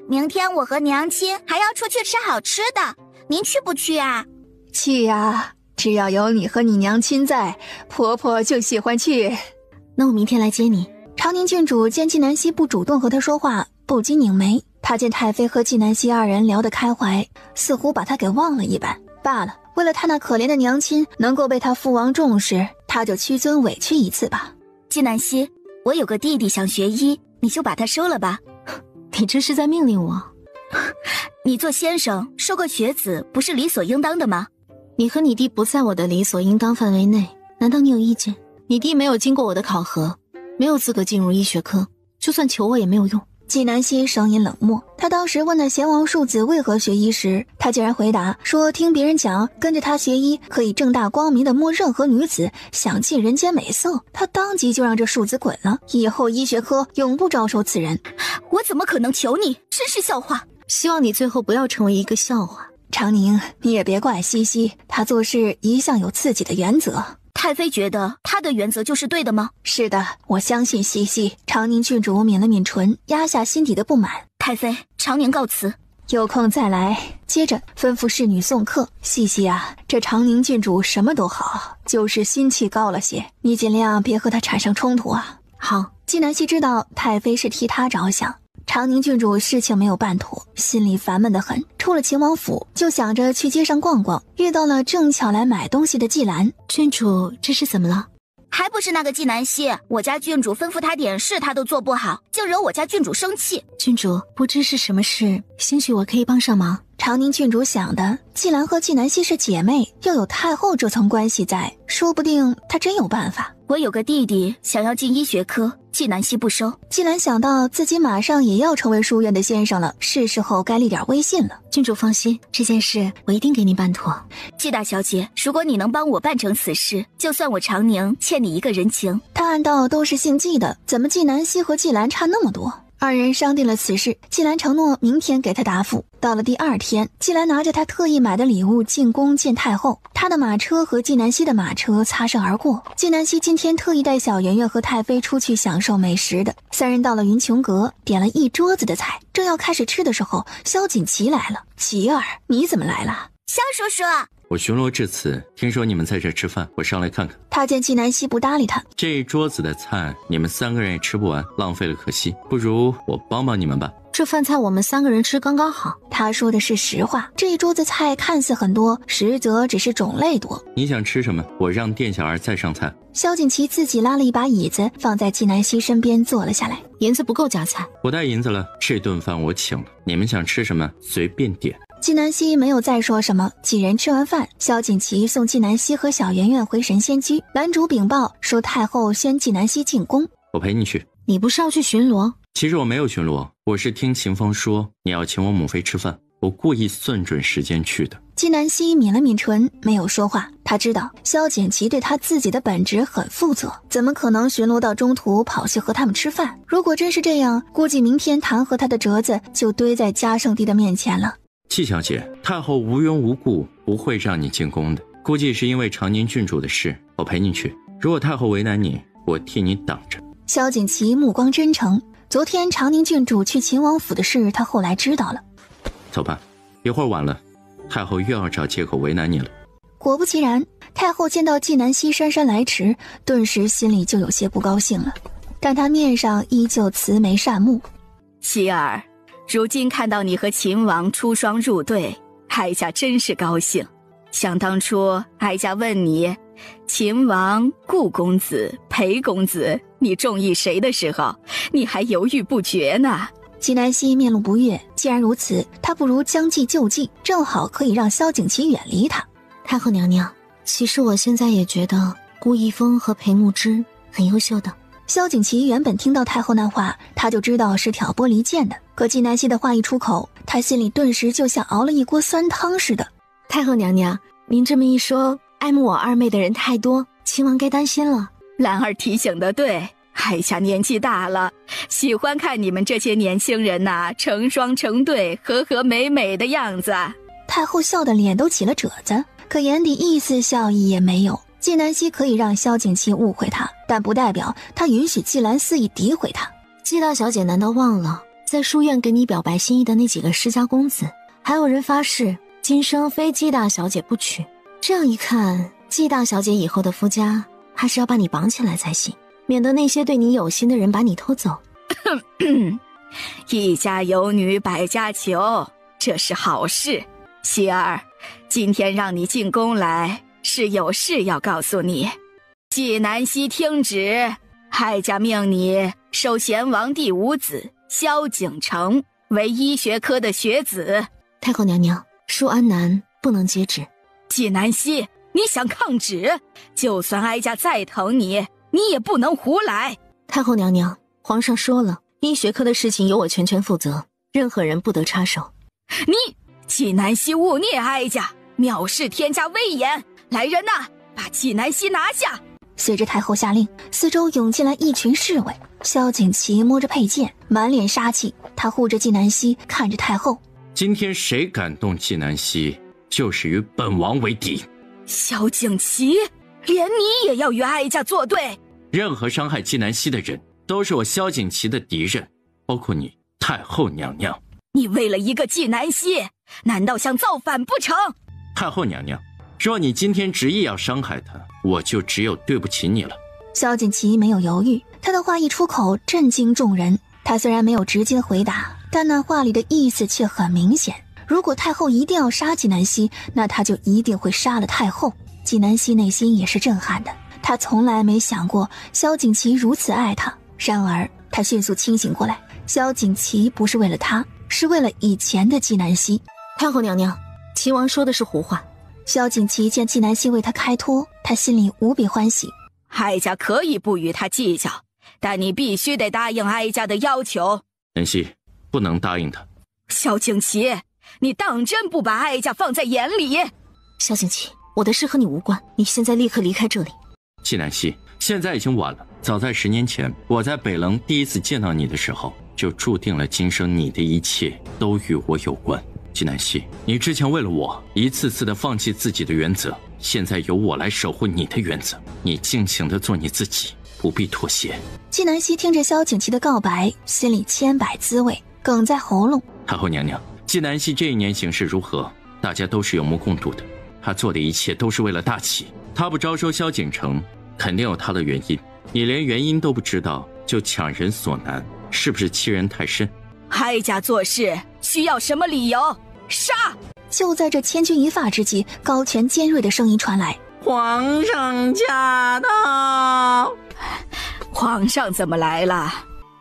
Speaker 6: 明天我和娘亲还要出去吃好吃的，您去不去啊？
Speaker 1: 去呀，只要有你和你娘亲在，婆婆就喜欢去。
Speaker 5: 那我明天来接你。
Speaker 1: 长宁郡主见纪南希不主动和她说话，不禁拧眉。她见太妃和纪南希二人聊得开怀，似乎把她给忘了一般。罢了，为了她那可怜的娘亲能够被她父王重视，她就屈尊委屈一次吧。
Speaker 7: 纪南希，我有个弟弟想学医，你就把他收了吧。
Speaker 5: 你这是在命令我？
Speaker 7: 你做先生收个学子不是理所应当的吗？
Speaker 5: 你和你弟不在我的理所应当范围内，难道你有意见？你弟没有经过我的考核，没有资格进入医学科，就算求我也没有用。
Speaker 1: 纪南希声音冷漠。他当时问那贤王庶子为何学医时，他竟然回答说听别人讲跟着他学医可以正大光明的摸任何女子，享尽人间美色。他当即就让这庶子滚了，以后医学科永不招收此人。
Speaker 7: 我怎么可能求你，真是笑话。
Speaker 5: 希望你最后不要成为一个笑话。
Speaker 1: 长宁，你也别怪西西，他做事一向有自己的原则。
Speaker 7: 太妃觉得他的原则就是对的吗？
Speaker 1: 是的，我相信西西。长宁郡主抿了抿唇，压下心底的不满。
Speaker 7: 太妃，长宁告辞。
Speaker 1: 有空再来。接着吩咐侍女送客。西西啊，这长宁郡主什么都好，就是心气高了些，你尽量别和她产生冲突啊。
Speaker 5: 好。
Speaker 1: 纪南希知道太妃是替她着想。长宁郡主事情没有办妥，心里烦闷得很。出了秦王府，就想着去街上逛逛，遇到了正巧来买东西的季兰。
Speaker 5: 郡主，这是怎么了？
Speaker 6: 还不是那个纪南希，我家郡主吩咐他点事他都做不好，就惹我家郡主生气。
Speaker 5: 郡主，不知是什么事，兴许我可以帮上忙。
Speaker 1: 长宁郡主想的，季兰和纪南希是姐妹，又有太后这层关系在，说不定她真有办法。
Speaker 7: 我有个弟弟想要进医学科，纪南希不收。
Speaker 1: 季兰想到自己马上也要成为书院的先生了，是时候该立点威信了。
Speaker 5: 郡主放心，这件事我一定给你办妥。
Speaker 7: 季大小姐，如果你能帮我办成此事，就算我长宁欠你一个人情。
Speaker 1: 他按道都是姓季的，怎么纪南希和季兰差那么多？二人商定了此事，季兰承诺明天给他答复。到了第二天，季兰拿着他特意买的礼物进宫见太后，他的马车和纪南希的马车擦身而过。纪南希今天特意带小圆圆和太妃出去享受美食的。三人到了云琼阁，点了一桌子的菜，正要开始吃的时候，萧锦旗来了。琪儿，你怎么来了？
Speaker 6: 萧叔叔，
Speaker 4: 我巡逻至此，听说你们在这吃饭，我上来看看。
Speaker 1: 他见纪南希不搭理他，
Speaker 4: 这一桌子的菜你们3个人也吃不完，浪费了可惜，不如我帮帮你们吧。
Speaker 5: 这饭菜我们3个人吃刚刚好。
Speaker 1: 他说的是实话，这一桌子菜看似很多，实则只是种类多。
Speaker 4: 你想吃什么？我让店小二再上菜。
Speaker 1: 萧锦旗自己拉了一把椅子放在纪南希身边坐了下来。
Speaker 5: 银子不够加菜，
Speaker 4: 我带银子了，这顿饭我请了，你们想吃什么随便点。
Speaker 1: 纪南希没有再说什么，几人吃完饭，萧锦旗送纪南希和小圆圆回神仙居。男主禀报说太后宣纪南希进宫，
Speaker 4: 我陪你去。
Speaker 5: 你不是要去巡逻？
Speaker 4: 其实我没有巡逻，我是听秦风说你要请我母妃吃饭，我故意算准时间去的。
Speaker 1: 纪南希抿了抿唇，没有说话。他知道萧锦旗对他自己的本职很负责，怎么可能巡逻到中途跑去和他们吃饭？如果真是这样，估计明天弹劾他的折子就堆在嘉圣帝的面前了。
Speaker 4: 季小姐，太后无缘无故不会让你进宫的，估计是因为长宁郡主的事，我陪你去。如果太后为难你，我替你挡着。
Speaker 1: 萧景祺目光真诚，昨天长宁郡主去秦王府的事，他后来知道了。
Speaker 4: 走吧，一会儿晚了，太后又要找借口为难你了。
Speaker 1: 果不其然，太后见到纪南希姗姗来迟，顿时心里就有些不高兴了，但她面上依旧慈眉善目。
Speaker 18: 希儿，如今看到你和秦王出双入对，哀家真是高兴。想当初哀家问你，秦王、顾公子、裴公子，你中意谁的时候，你还犹豫不决呢。
Speaker 1: 纪南希面露不悦，既然如此，他不如将计就计，正好可以让萧景祺远离他。
Speaker 5: 太后娘娘，其实我现在也觉得顾逸风和裴慕之很优秀的。
Speaker 1: 萧景祺原本听到太后那话，他就知道是挑拨离间的，可纪南希的话一出口，他心里顿时就像熬了一锅酸汤似的。
Speaker 5: 太后娘娘，您这么一说，爱慕我二妹的人太多，秦王该担心了。
Speaker 18: 兰儿提醒得对，哀家年纪大了，喜欢看你们这些年轻人呐，成双成对，和和美美的样子。
Speaker 1: 太后笑得脸都起了褶子，可眼底一丝笑意也没有。纪南希可以让萧景祺误会他，但不代表他允许纪兰肆意诋毁他。
Speaker 5: 纪大小姐难道忘了在书院给你表白心意的那几个世家公子，还有人发誓今生非纪大小姐不娶？这样一看，纪大小姐以后的夫家还是要把你绑起来才行，免得那些对你有心的人把你偷走。
Speaker 18: 一家有女百家求，这是好事。希儿，今天让你进宫来，是有事要告诉你。纪南希听旨，哀家命你收贤王第五子萧景城为医学科的学子。
Speaker 5: 太后娘娘，恕安南不能接旨。
Speaker 18: 纪南希，你想抗旨，就算哀家再疼你，你也不能胡来。
Speaker 5: 太后娘娘，皇上说了，医学科的事情由我全权负责，任何人不得插手。
Speaker 18: 你纪南希污蔑哀家，藐视天家威严！来人呐，把纪南希拿下！
Speaker 1: 随着太后下令，四周涌进来一群侍卫。萧景祺摸着佩剑，满脸杀气，他护着纪南希，看着太后。
Speaker 4: 今天谁敢动纪南希，就是与本王为敌。
Speaker 18: 萧景祺，连你也要与哀家作对？
Speaker 4: 任何伤害纪南希的人，都是我萧景祺的敌人，包括你，太后娘娘。
Speaker 18: 你为了一个纪南希，难道想造反不成？
Speaker 4: 太后娘娘，若你今天执意要伤害他，我就只有对不起你了。
Speaker 1: 萧景祺没有犹豫，他的话一出口，震惊众人。他虽然没有直接回答，但那话里的意思却很明显。如果太后一定要杀纪南希，那他就一定会杀了太后。纪南希内心也是震撼的，他从来没想过萧景祺如此爱他。然而他迅速清醒过来，萧景祺不是为了他，是为了以前的纪南希。
Speaker 5: 太后娘娘，秦王说的是胡话。
Speaker 1: 萧景祺见纪南希为他开脱，他心里无比欢喜。
Speaker 18: 哀家可以不与他计较，但你必须得答应哀家的要求。
Speaker 4: 南希，不能答应他。
Speaker 18: 萧景祺，你当真不把哀家放在眼里？
Speaker 5: 萧景祺，我的事和你无关，你现在立刻离开这里。
Speaker 4: 纪南希，现在已经晚了。早在10年前，我在北棱第一次见到你的时候，就注定了今生你的一切都与我有关。纪南希，你之前为了我一次次的放弃自己的原则，现在由我来守护你的原则，你尽情的做你自己，不必妥协。
Speaker 1: 纪南希听着萧景祺的告白，心里千百滋味，哽在喉咙。
Speaker 4: 太后娘娘，纪南希这一年行事如何，大家都是有目共睹的。他做的一切都是为了大齐，他不招收萧景城，肯定有他的原因。你连原因都不知道，就强人所难，是不是欺人太甚？
Speaker 18: 哀家做事需要什么理由？杀！
Speaker 1: 就在这千钧一发之际，高泉尖锐的声音传来：
Speaker 14: 皇上驾到！
Speaker 18: 皇上怎么来了？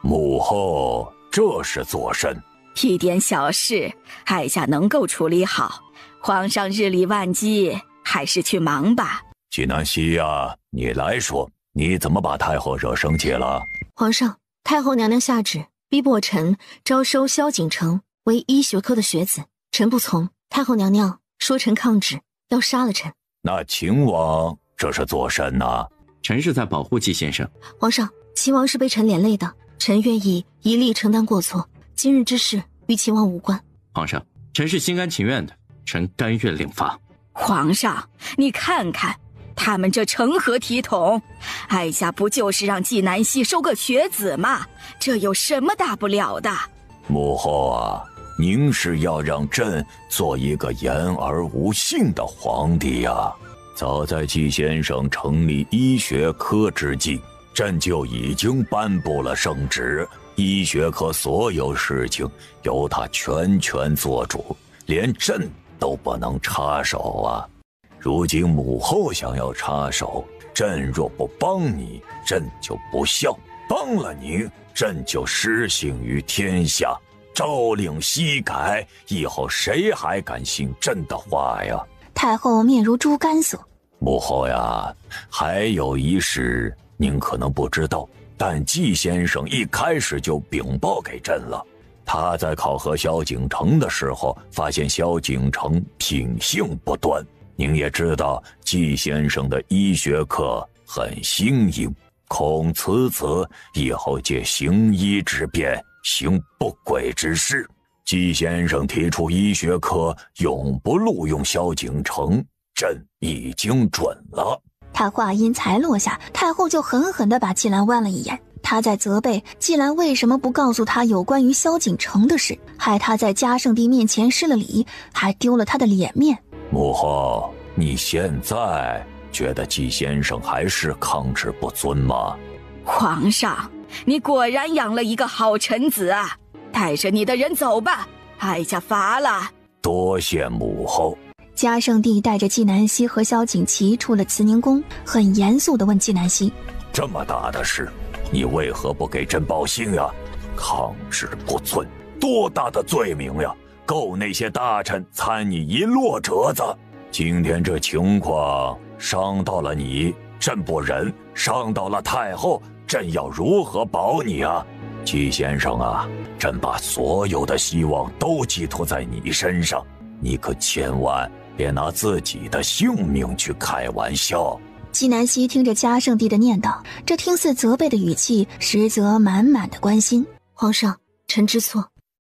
Speaker 3: 母后，这是作甚？
Speaker 18: 一点小事，哀家能够处理好。皇上日理万机，还是去忙吧。
Speaker 3: 纪南希呀，你来说，你怎么把太后惹生气了？
Speaker 5: 皇上，太后娘娘下旨逼迫臣招收萧景城为医学科的学子，臣不从。太后娘娘说臣抗旨，要杀了臣。
Speaker 3: 那秦王这是作甚呢？
Speaker 4: 臣是在保护纪先生。
Speaker 5: 皇上，秦王是被臣连累的，臣愿意一力承担过错。今日之事与秦王无关。
Speaker 4: 皇上，臣是心甘情愿的，臣甘愿领罚。
Speaker 18: 皇上，你看看，他们这成何体统？哀家不就是让纪南希收个学子吗？这有什么大不了的？
Speaker 3: 母后啊，您是要让朕做一个言而无信的皇帝呀？早在纪先生成立医学科之际，朕就已经颁布了圣旨，医学科所有事情由他全权做主，连朕都不能插手啊。如今母后想要插手，朕若不帮你，朕就不孝；帮了您，朕就失信于天下。朝令夕改，以后谁还敢信朕的话呀？
Speaker 1: 太后面如猪肝色。
Speaker 3: 母后呀，还有一事您可能不知道，但纪先生一开始就禀报给朕了。他在考核萧景城的时候，发现萧景城品性不端。您也知道，纪先生的医学课很新颖，恐此以后借行医之便行不轨之事。纪先生提出医学科永不录用萧景城，朕已经准了。
Speaker 1: 他话音才落下，太后就狠狠地把纪兰剜了一眼。他在责备纪兰为什么不告诉他有关于萧景城的事，害他在嘉圣帝面前失了礼，还丢了他的脸面。
Speaker 3: 母后，你现在觉得纪先生还是抗旨不遵吗？
Speaker 18: 皇上，你果然养了一个好臣子啊！带着你的人走吧，哀家乏了。
Speaker 3: 多谢母后。
Speaker 1: 嘉圣帝带着纪南希和萧景琦出了慈宁宫，很严肃地问纪南希：
Speaker 3: 这么大的事，你为何不给朕报信呀？抗旨不遵，多大的罪名呀！够那些大臣参你一落折子。今天这情况伤到了你，朕不忍；伤到了太后，朕要如何保你啊？纪先生啊，朕把所有的希望都寄托在你身上，你可千万别拿自己的性命去开玩笑。
Speaker 1: 纪南希听着嘉圣帝的念叨，这听似责备的语气，实则满满的关心。
Speaker 5: 皇上，臣知错。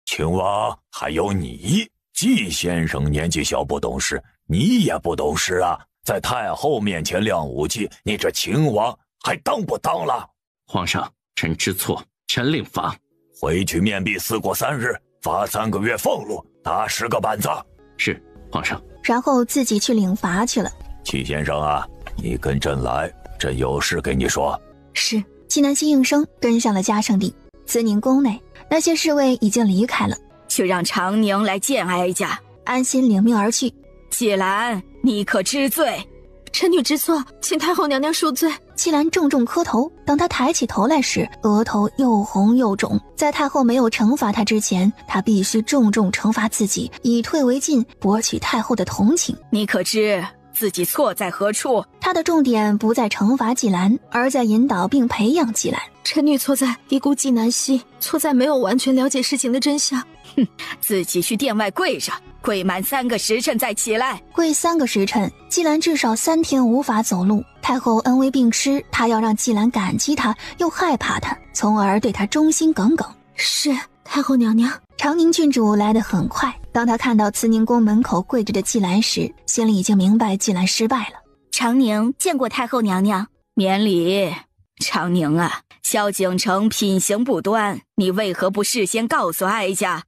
Speaker 3: 秦王，还有你，纪先生年纪小不懂事，你也不懂事啊！在太后面前亮武技，你这秦王还当不当了？
Speaker 4: 皇上，臣知错，臣领罚。
Speaker 3: 回去面壁思过3日，罚3个月俸禄，打10个板子。
Speaker 4: 是，皇上。
Speaker 1: 然后自己去领罚去了。
Speaker 3: 纪先生啊，你跟朕来，朕有事跟你说。
Speaker 1: 是。纪南希应声跟上了嘉圣帝。慈宁宫内，那些侍卫已经离开了，
Speaker 18: 去让长宁来见哀家。
Speaker 1: 安心领命而去。
Speaker 18: 纪兰，你可知罪？
Speaker 12: 臣女知错，请太后娘娘恕罪。
Speaker 1: 纪兰重重磕头，等她抬起头来时，额头又红又肿。在太后没有惩罚她之前，她必须重重惩罚自己，以退为进，博取太后的同情。
Speaker 18: 你可知自己错在何处？
Speaker 1: 她的重点不在惩罚纪兰，而在引导并培养纪兰。
Speaker 12: 臣女错在低估纪南希，错在没有完全了解事情的真相。
Speaker 18: 哼，自己去殿外跪着，跪满3个时辰再起来。
Speaker 1: 跪3个时辰，纪兰至少3天无法走路。太后恩威并施，她要让纪兰感激她，又害怕她，从而对她忠心耿耿。
Speaker 12: 是，太后娘娘。
Speaker 1: 长宁郡主来得很快，当他看到慈宁宫门口跪着的纪兰时，心里已经明白纪兰失败了。
Speaker 18: 长宁见过太后娘娘，免礼。长宁啊，萧景城品行不端，你为何不事先告诉哀家？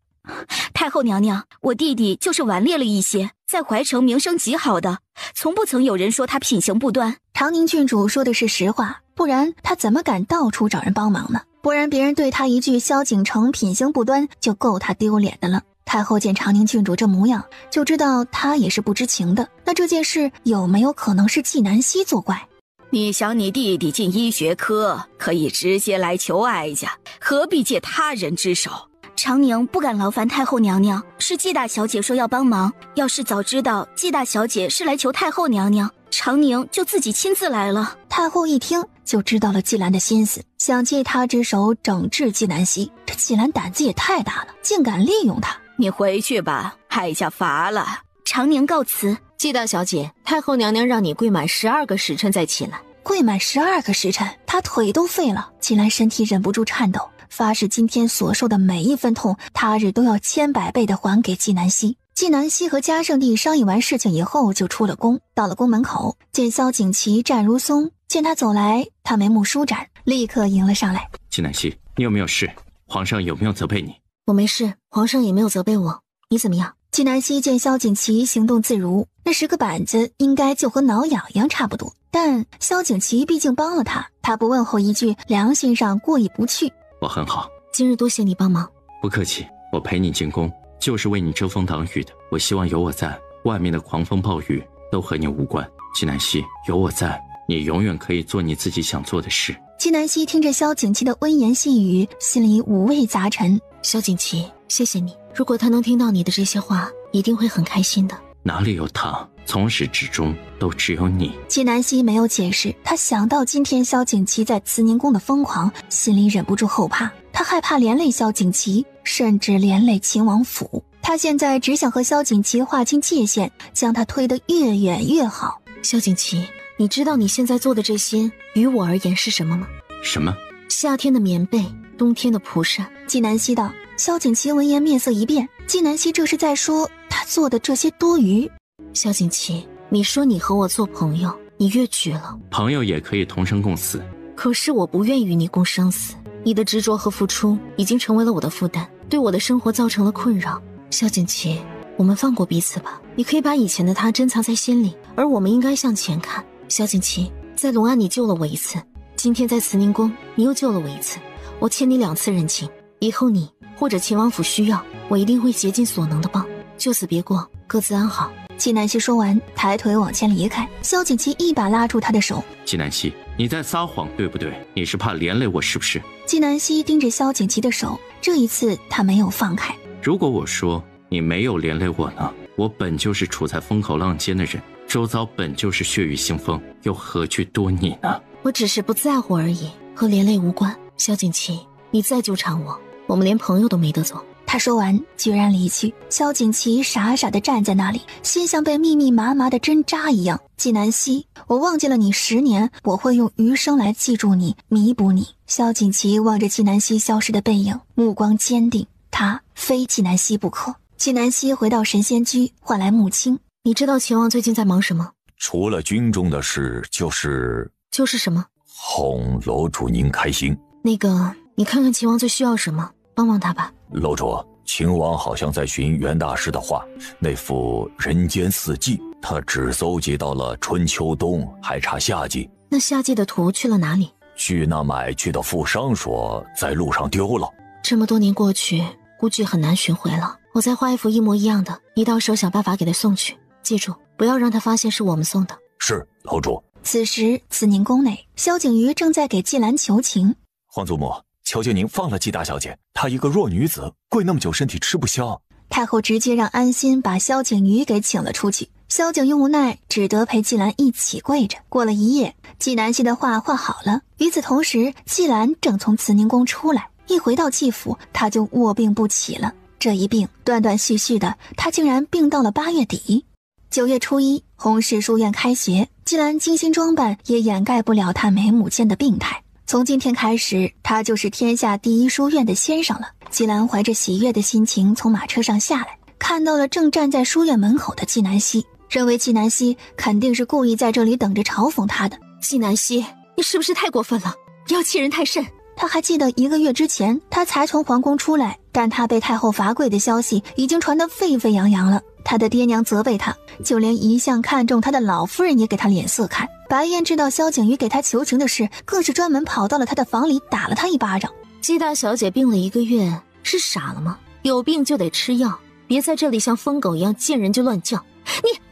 Speaker 18: 太后娘娘，我弟弟就是顽劣了一些，在怀城名声极好的，从不曾有人说他品行不端。
Speaker 1: 长宁郡主说的是实话，不然他怎么敢到处找人帮忙呢？不然别人对他一句萧景城品行不端就够他丢脸的了。太后见长宁郡主这模样，就知道他也是不知情的。那这件事有没有可能是纪南希作怪？
Speaker 18: 你想你弟弟进医学科，可以直接来求哀家，何必借他人之手？长宁不敢劳烦太后娘娘，是纪大小姐说要帮忙。要是早知道纪大小姐是来求太后娘娘，长宁就自己亲自来了。
Speaker 1: 太后一听就知道了纪兰的心思，想借她之手整治纪南希。这纪兰胆子也太大了，竟敢利用她。
Speaker 18: 你回去吧，哀家乏了。长宁告辞。
Speaker 5: 纪大小姐，太后娘娘让你跪满12个时辰再起来。
Speaker 1: 跪满12个时辰，她腿都废了。纪兰身体忍不住颤抖，发誓今天所受的每一分痛，他日都要1000百倍的还给纪南希。纪南希和嘉圣帝商议完事情以后，就出了宫。到了宫门口，见萧景祺站如松，见他走来，他眉目舒展，立刻迎了上来。
Speaker 4: 纪南希，你有没有事？皇上有没有责备你？
Speaker 5: 我没事，皇上也没有责备我。你怎么样？
Speaker 1: 纪南希见萧景祺行动自如，那10个板子应该就和挠痒痒差不多。但萧景祺毕竟帮了他，他不问候一句，良心上过意不去。
Speaker 4: 我很好，
Speaker 5: 今日多谢你帮忙。
Speaker 4: 不客气，我陪你进宫就是为你遮风挡雨的。我希望有我在，外面的狂风暴雨都和你无关。纪南希，有我在，你永远可以做你自己想做的事。
Speaker 1: 纪南希听着萧景祺的温言细语，心里五味杂陈。
Speaker 5: 萧景祺，谢谢你。如果他能听到你的这些话，一定会很开心的。
Speaker 4: 哪里有他，从始至终都只有你。
Speaker 1: 纪南希没有解释，他想到今天萧景祺在慈宁宫的疯狂，心里忍不住后怕。他害怕连累萧景祺，甚至连累秦王府。他现在只想和萧景祺划清界限，将他推得越远越好。
Speaker 5: 萧景祺，你知道你现在做的这些于我而言是什么吗？
Speaker 4: 什么？
Speaker 5: 夏天的棉被，冬天的蒲扇。
Speaker 1: 纪南希道。萧景祺闻言面色一变，纪南希这是在说他做的这些多余。
Speaker 5: 萧景祺，你说你和我做朋友，你越矩了。
Speaker 4: 朋友也可以同生共死，
Speaker 5: 可是我不愿与你共生死。你的执着和付出已经成为了我的负担，对我的生活造成了困扰。萧景祺，我们放过彼此吧。你可以把以前的他珍藏在心里，而我们应该向前看。萧景祺，在隆安你救了我一次，今天在慈宁宫你又救了我一次，我欠你2次人情。以后你或者秦王府需要，我一定会竭尽所能的帮。就此别过，各自安好。
Speaker 1: 纪南希说完，抬腿往前离开。萧景祺一把拉住他的手。
Speaker 4: 纪南希，你在撒谎对不对？你是怕连累我是不是？
Speaker 1: 纪南希盯着萧景祺的手，这一次他没有放开。
Speaker 4: 如果我说你没有连累我呢？我本就是处在风口浪尖的人，周遭本就是血雨腥风，又何惧多你呢？
Speaker 5: 我只是不在乎而已，和连累无关。萧景祺，你再纠缠我，我们连朋友都没得做。
Speaker 1: 他说完决然离去。萧景祺傻傻地站在那里，心像被密密麻麻的针扎一样。纪南希，我忘记了你10年，我会用余生来记住你，弥补你。萧景祺望着纪南希消失的背影，目光坚定，他非纪南希不可。纪南希回到神仙居，唤来穆青。
Speaker 5: 你知道秦王最近在忙什么？
Speaker 3: 除了军中的事，就是
Speaker 5: 什么？
Speaker 3: 哄楼主您开心。
Speaker 5: 那个，你看看秦王最需要什么，帮帮他吧。
Speaker 3: 楼主，秦王好像在寻袁大师的画，那幅《人间四季》，他只搜集到了春秋冬，还差夏季。
Speaker 5: 那夏季的图去了哪里？
Speaker 3: 据那买去的富商说，在路上丢了。
Speaker 5: 这么多年过去，估计很难寻回了。我再画一幅一模一样的，你到时候想办法给他送去。记住，不要让他发现是我们送的。
Speaker 3: 是，楼主。
Speaker 1: 此时慈宁宫内，萧景瑜正在给季兰求情。
Speaker 11: 皇祖母，求求您放了季大小姐，她一个弱女子，跪那么久身体吃不消。
Speaker 1: 太后直接让安心把萧景瑜给请了出去。萧景瑜无奈，只得陪季兰一起跪着。过了一夜，季南希的画画好了。与此同时，季兰正从慈宁宫出来，一回到季府，她就卧病不起了。这一病断断续续的，她竟然病到了8月底。9月初1，弘氏书院开学，季兰精心装扮也掩盖不了她眉目间的病态。从今天开始，她就是天下第一书院的先生了。季兰怀着喜悦的心情从马车上下来，看到了正站在书院门口的季南希，认为季南希肯定是故意在这里等着嘲讽她的。
Speaker 5: 季南希，你是不是太过分了？要欺人太甚。
Speaker 1: 他还记得1个月之前，他才从皇宫出来，但他被太后罚跪的消息已经传得沸沸扬扬了。他的爹娘责备他，就连一向看重他的老夫人也给他脸色看。白燕知道萧景瑜给他求情的事，更是专门跑到了他的房里打了他一巴掌。
Speaker 5: 季大小姐病了1个月，是傻了吗？有病就得吃药，别在这里像疯狗一样见人就乱叫。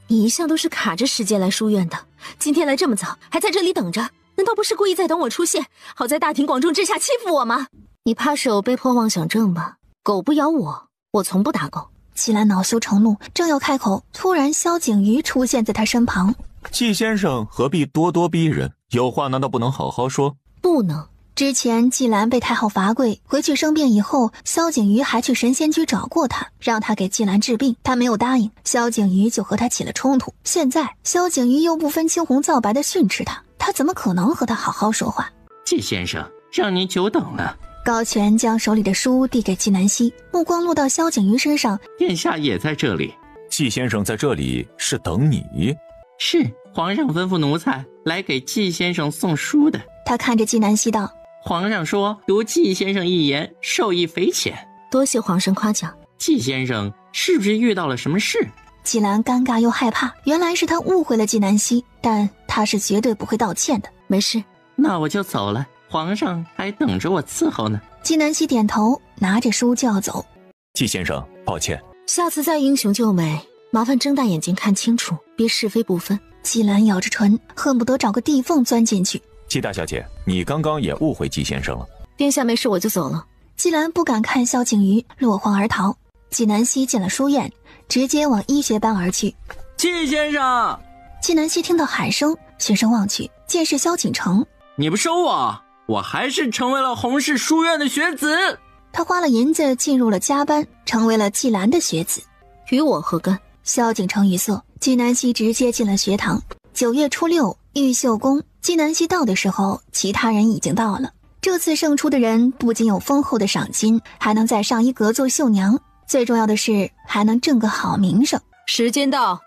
Speaker 5: 你一向都是卡着时间来书院的，今天来这么早，还在这里等着，难道不是故意在等我出现，好在大庭广众之下欺负我吗？你怕是有被迫妄想症吧？狗不咬我，我从不打狗。
Speaker 1: 季兰恼羞成怒，正要开口，突然萧景瑜出现在他身旁。
Speaker 11: 季先生何必咄咄逼人？有话难道不能好好说？
Speaker 5: 不能。
Speaker 1: 之前季兰被太后罚跪，回去生病以后，萧景瑜还去神仙居找过他，让他给季兰治病，他没有答应，萧景瑜就和他起了冲突。现在萧景瑜又不分青红皂白地训斥他，他怎么可能和他好好说话？
Speaker 2: 季先生，让您久等了。
Speaker 1: 高权将手里的书递给季南希，目光落到萧景瑜身上。
Speaker 2: 殿下也在这里。
Speaker 11: 季先生在这里是等你？
Speaker 2: 是，皇上吩咐奴才来给季先生送书的。
Speaker 1: 他看着季南希道：
Speaker 2: 皇上说读季先生一言，受益匪浅。
Speaker 5: 多谢皇上夸奖。
Speaker 2: 季先生是不是遇到了什么事？
Speaker 1: 季兰尴尬又害怕，原来是他误会了季南希，但他是绝对不会道歉的。
Speaker 5: 没事，
Speaker 2: 那我就走了，皇上还等着我伺候呢。
Speaker 1: 季南希点头，拿着书就要走。
Speaker 11: 季先生，抱歉，
Speaker 5: 下次再英雄救美，麻烦睁大眼睛看清楚，别是非不分。
Speaker 1: 季兰咬着唇，恨不得找个地缝钻进去。
Speaker 11: 季大小姐，你刚刚也误会季先生了。
Speaker 5: 殿下没事，我就走了。
Speaker 1: 季兰不敢看萧景瑜，落荒而逃。季南希进了书院，直接往医学班而去。
Speaker 2: 季先生！
Speaker 1: 季南希听到喊声，循声望去，见是萧景城。
Speaker 2: 你不收我，我还是成为了洪氏书院的学子。
Speaker 1: 他花了银子进入了家班，成为了季兰的学子。
Speaker 5: 与我何干？
Speaker 1: 萧景城语塞。季南希直接进了学堂。9月初6，玉秀宫。季南希到的时候，其他人已经到了。这次胜出的人不仅有丰厚的赏金，还能在上一阁做绣娘。最重要的是，还能挣个好名声。
Speaker 9: 时间到，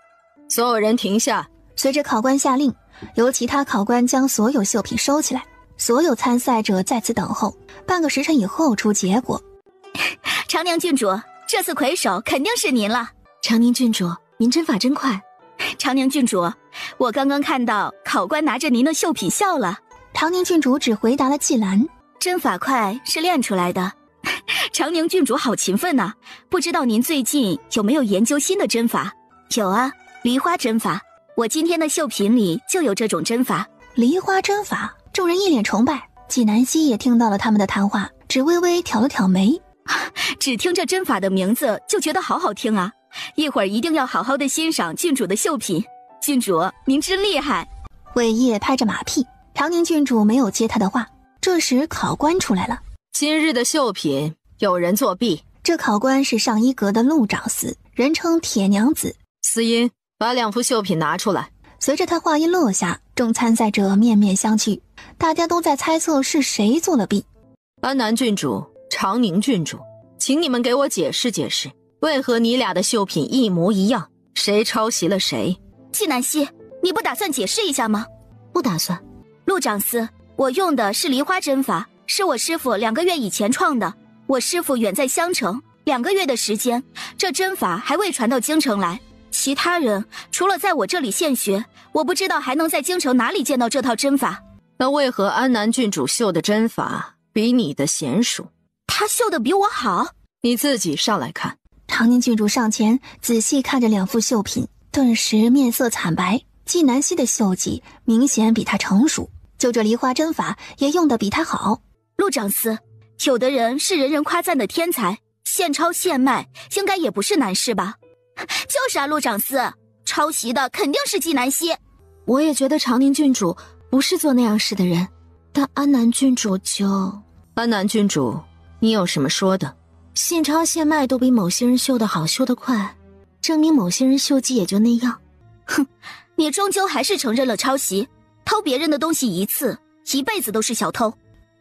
Speaker 9: 所有人停下。
Speaker 1: 随着考官下令，由其他考官将所有绣品收起来。所有参赛者在此等候，半个时辰以后出结果。
Speaker 7: 长宁郡主，这次魁首肯定是您了。
Speaker 5: 长宁郡主，您针法真快。
Speaker 7: 长宁郡主，我刚刚看到考官拿着您的绣品笑了。
Speaker 1: 长宁郡主只回答了季兰：
Speaker 7: 针法快是练出来的。长宁郡主好勤奋呐，不知道您最近有没有研究新的针法？有啊，梨花针法，我今天的绣品里就有这种针法。
Speaker 1: 梨花针法，众人一脸崇拜。季南希也听到了他们的谈话，只微微挑了挑眉。
Speaker 7: 只听这针法的名字就觉得好好听啊，一会儿一定要好好的欣赏郡主的绣品。郡主您真厉害。
Speaker 1: 伟业拍着马屁，长宁郡主没有接他的话。这时考官出来了。
Speaker 9: 今日的绣品有人作弊。
Speaker 1: 这考官是上一阁的陆长司，人称铁娘子。
Speaker 9: 司音，把2幅绣品拿出来。
Speaker 1: 随着他话音落下，众参赛者面面相觑，大家都在猜测是谁做了弊。
Speaker 9: 安南郡主、长宁郡主，请你们给我解释解释，为何你俩的绣品一模一样？谁抄袭了谁？
Speaker 7: 季南希，你不打算解释一下吗？
Speaker 5: 不打算。
Speaker 7: 陆长司，我用的是梨花针法，是我师傅2个月以前创的。我师傅远在襄城，2个月的时间，这针法还未传到京城来。其他人除了在我这里现学，我不知道还能在京城哪里见到这套针法。
Speaker 9: 那为何安南郡主绣的针法比你的娴熟？
Speaker 7: 她绣的比我好。
Speaker 9: 你自己上来看。
Speaker 1: 长宁郡主上前仔细看着2幅绣品，顿时面色惨白。季南希的绣技明显比她成熟，就这梨花针法也用得比她好。
Speaker 7: 陆长司，有的人是人人夸赞的天才，现抄现卖应该也不是难事吧？就是啊，陆长司，抄袭的肯定是季南希。
Speaker 5: 我也觉得长宁郡主不是做那样事的人，但安南郡主就……
Speaker 9: 安南郡主，你有什么说的？
Speaker 5: 现抄现卖都比某些人绣得好，绣得快，证明某些人绣技也就那样。
Speaker 7: 哼，你终究还是承认了抄袭，偷别人的东西一次，一辈子都是小偷。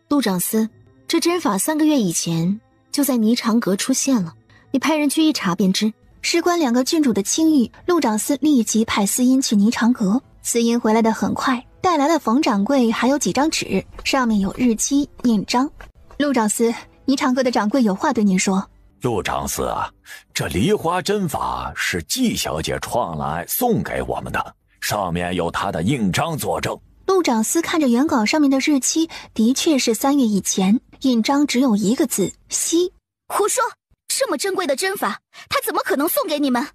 Speaker 5: 陆长司，这针法3个月以前就在霓裳阁出现了，你派人去一查便知。
Speaker 1: 事关2个郡主的清誉，陆长司立即派司音去霓裳阁。司音回来的很快，带来了冯掌柜还有几张纸，上面有日期、印章。陆长司，霓裳阁的掌柜有话对您说。
Speaker 3: 陆长司啊，这梨花针法是季小姐创来送给我们的，上面有她的印章作证。
Speaker 1: 陆长司看着原稿上面的日期，的确是3月以前，印章只有1个字：西。
Speaker 7: 胡说！这么珍贵的针法，他怎么可能送给你们？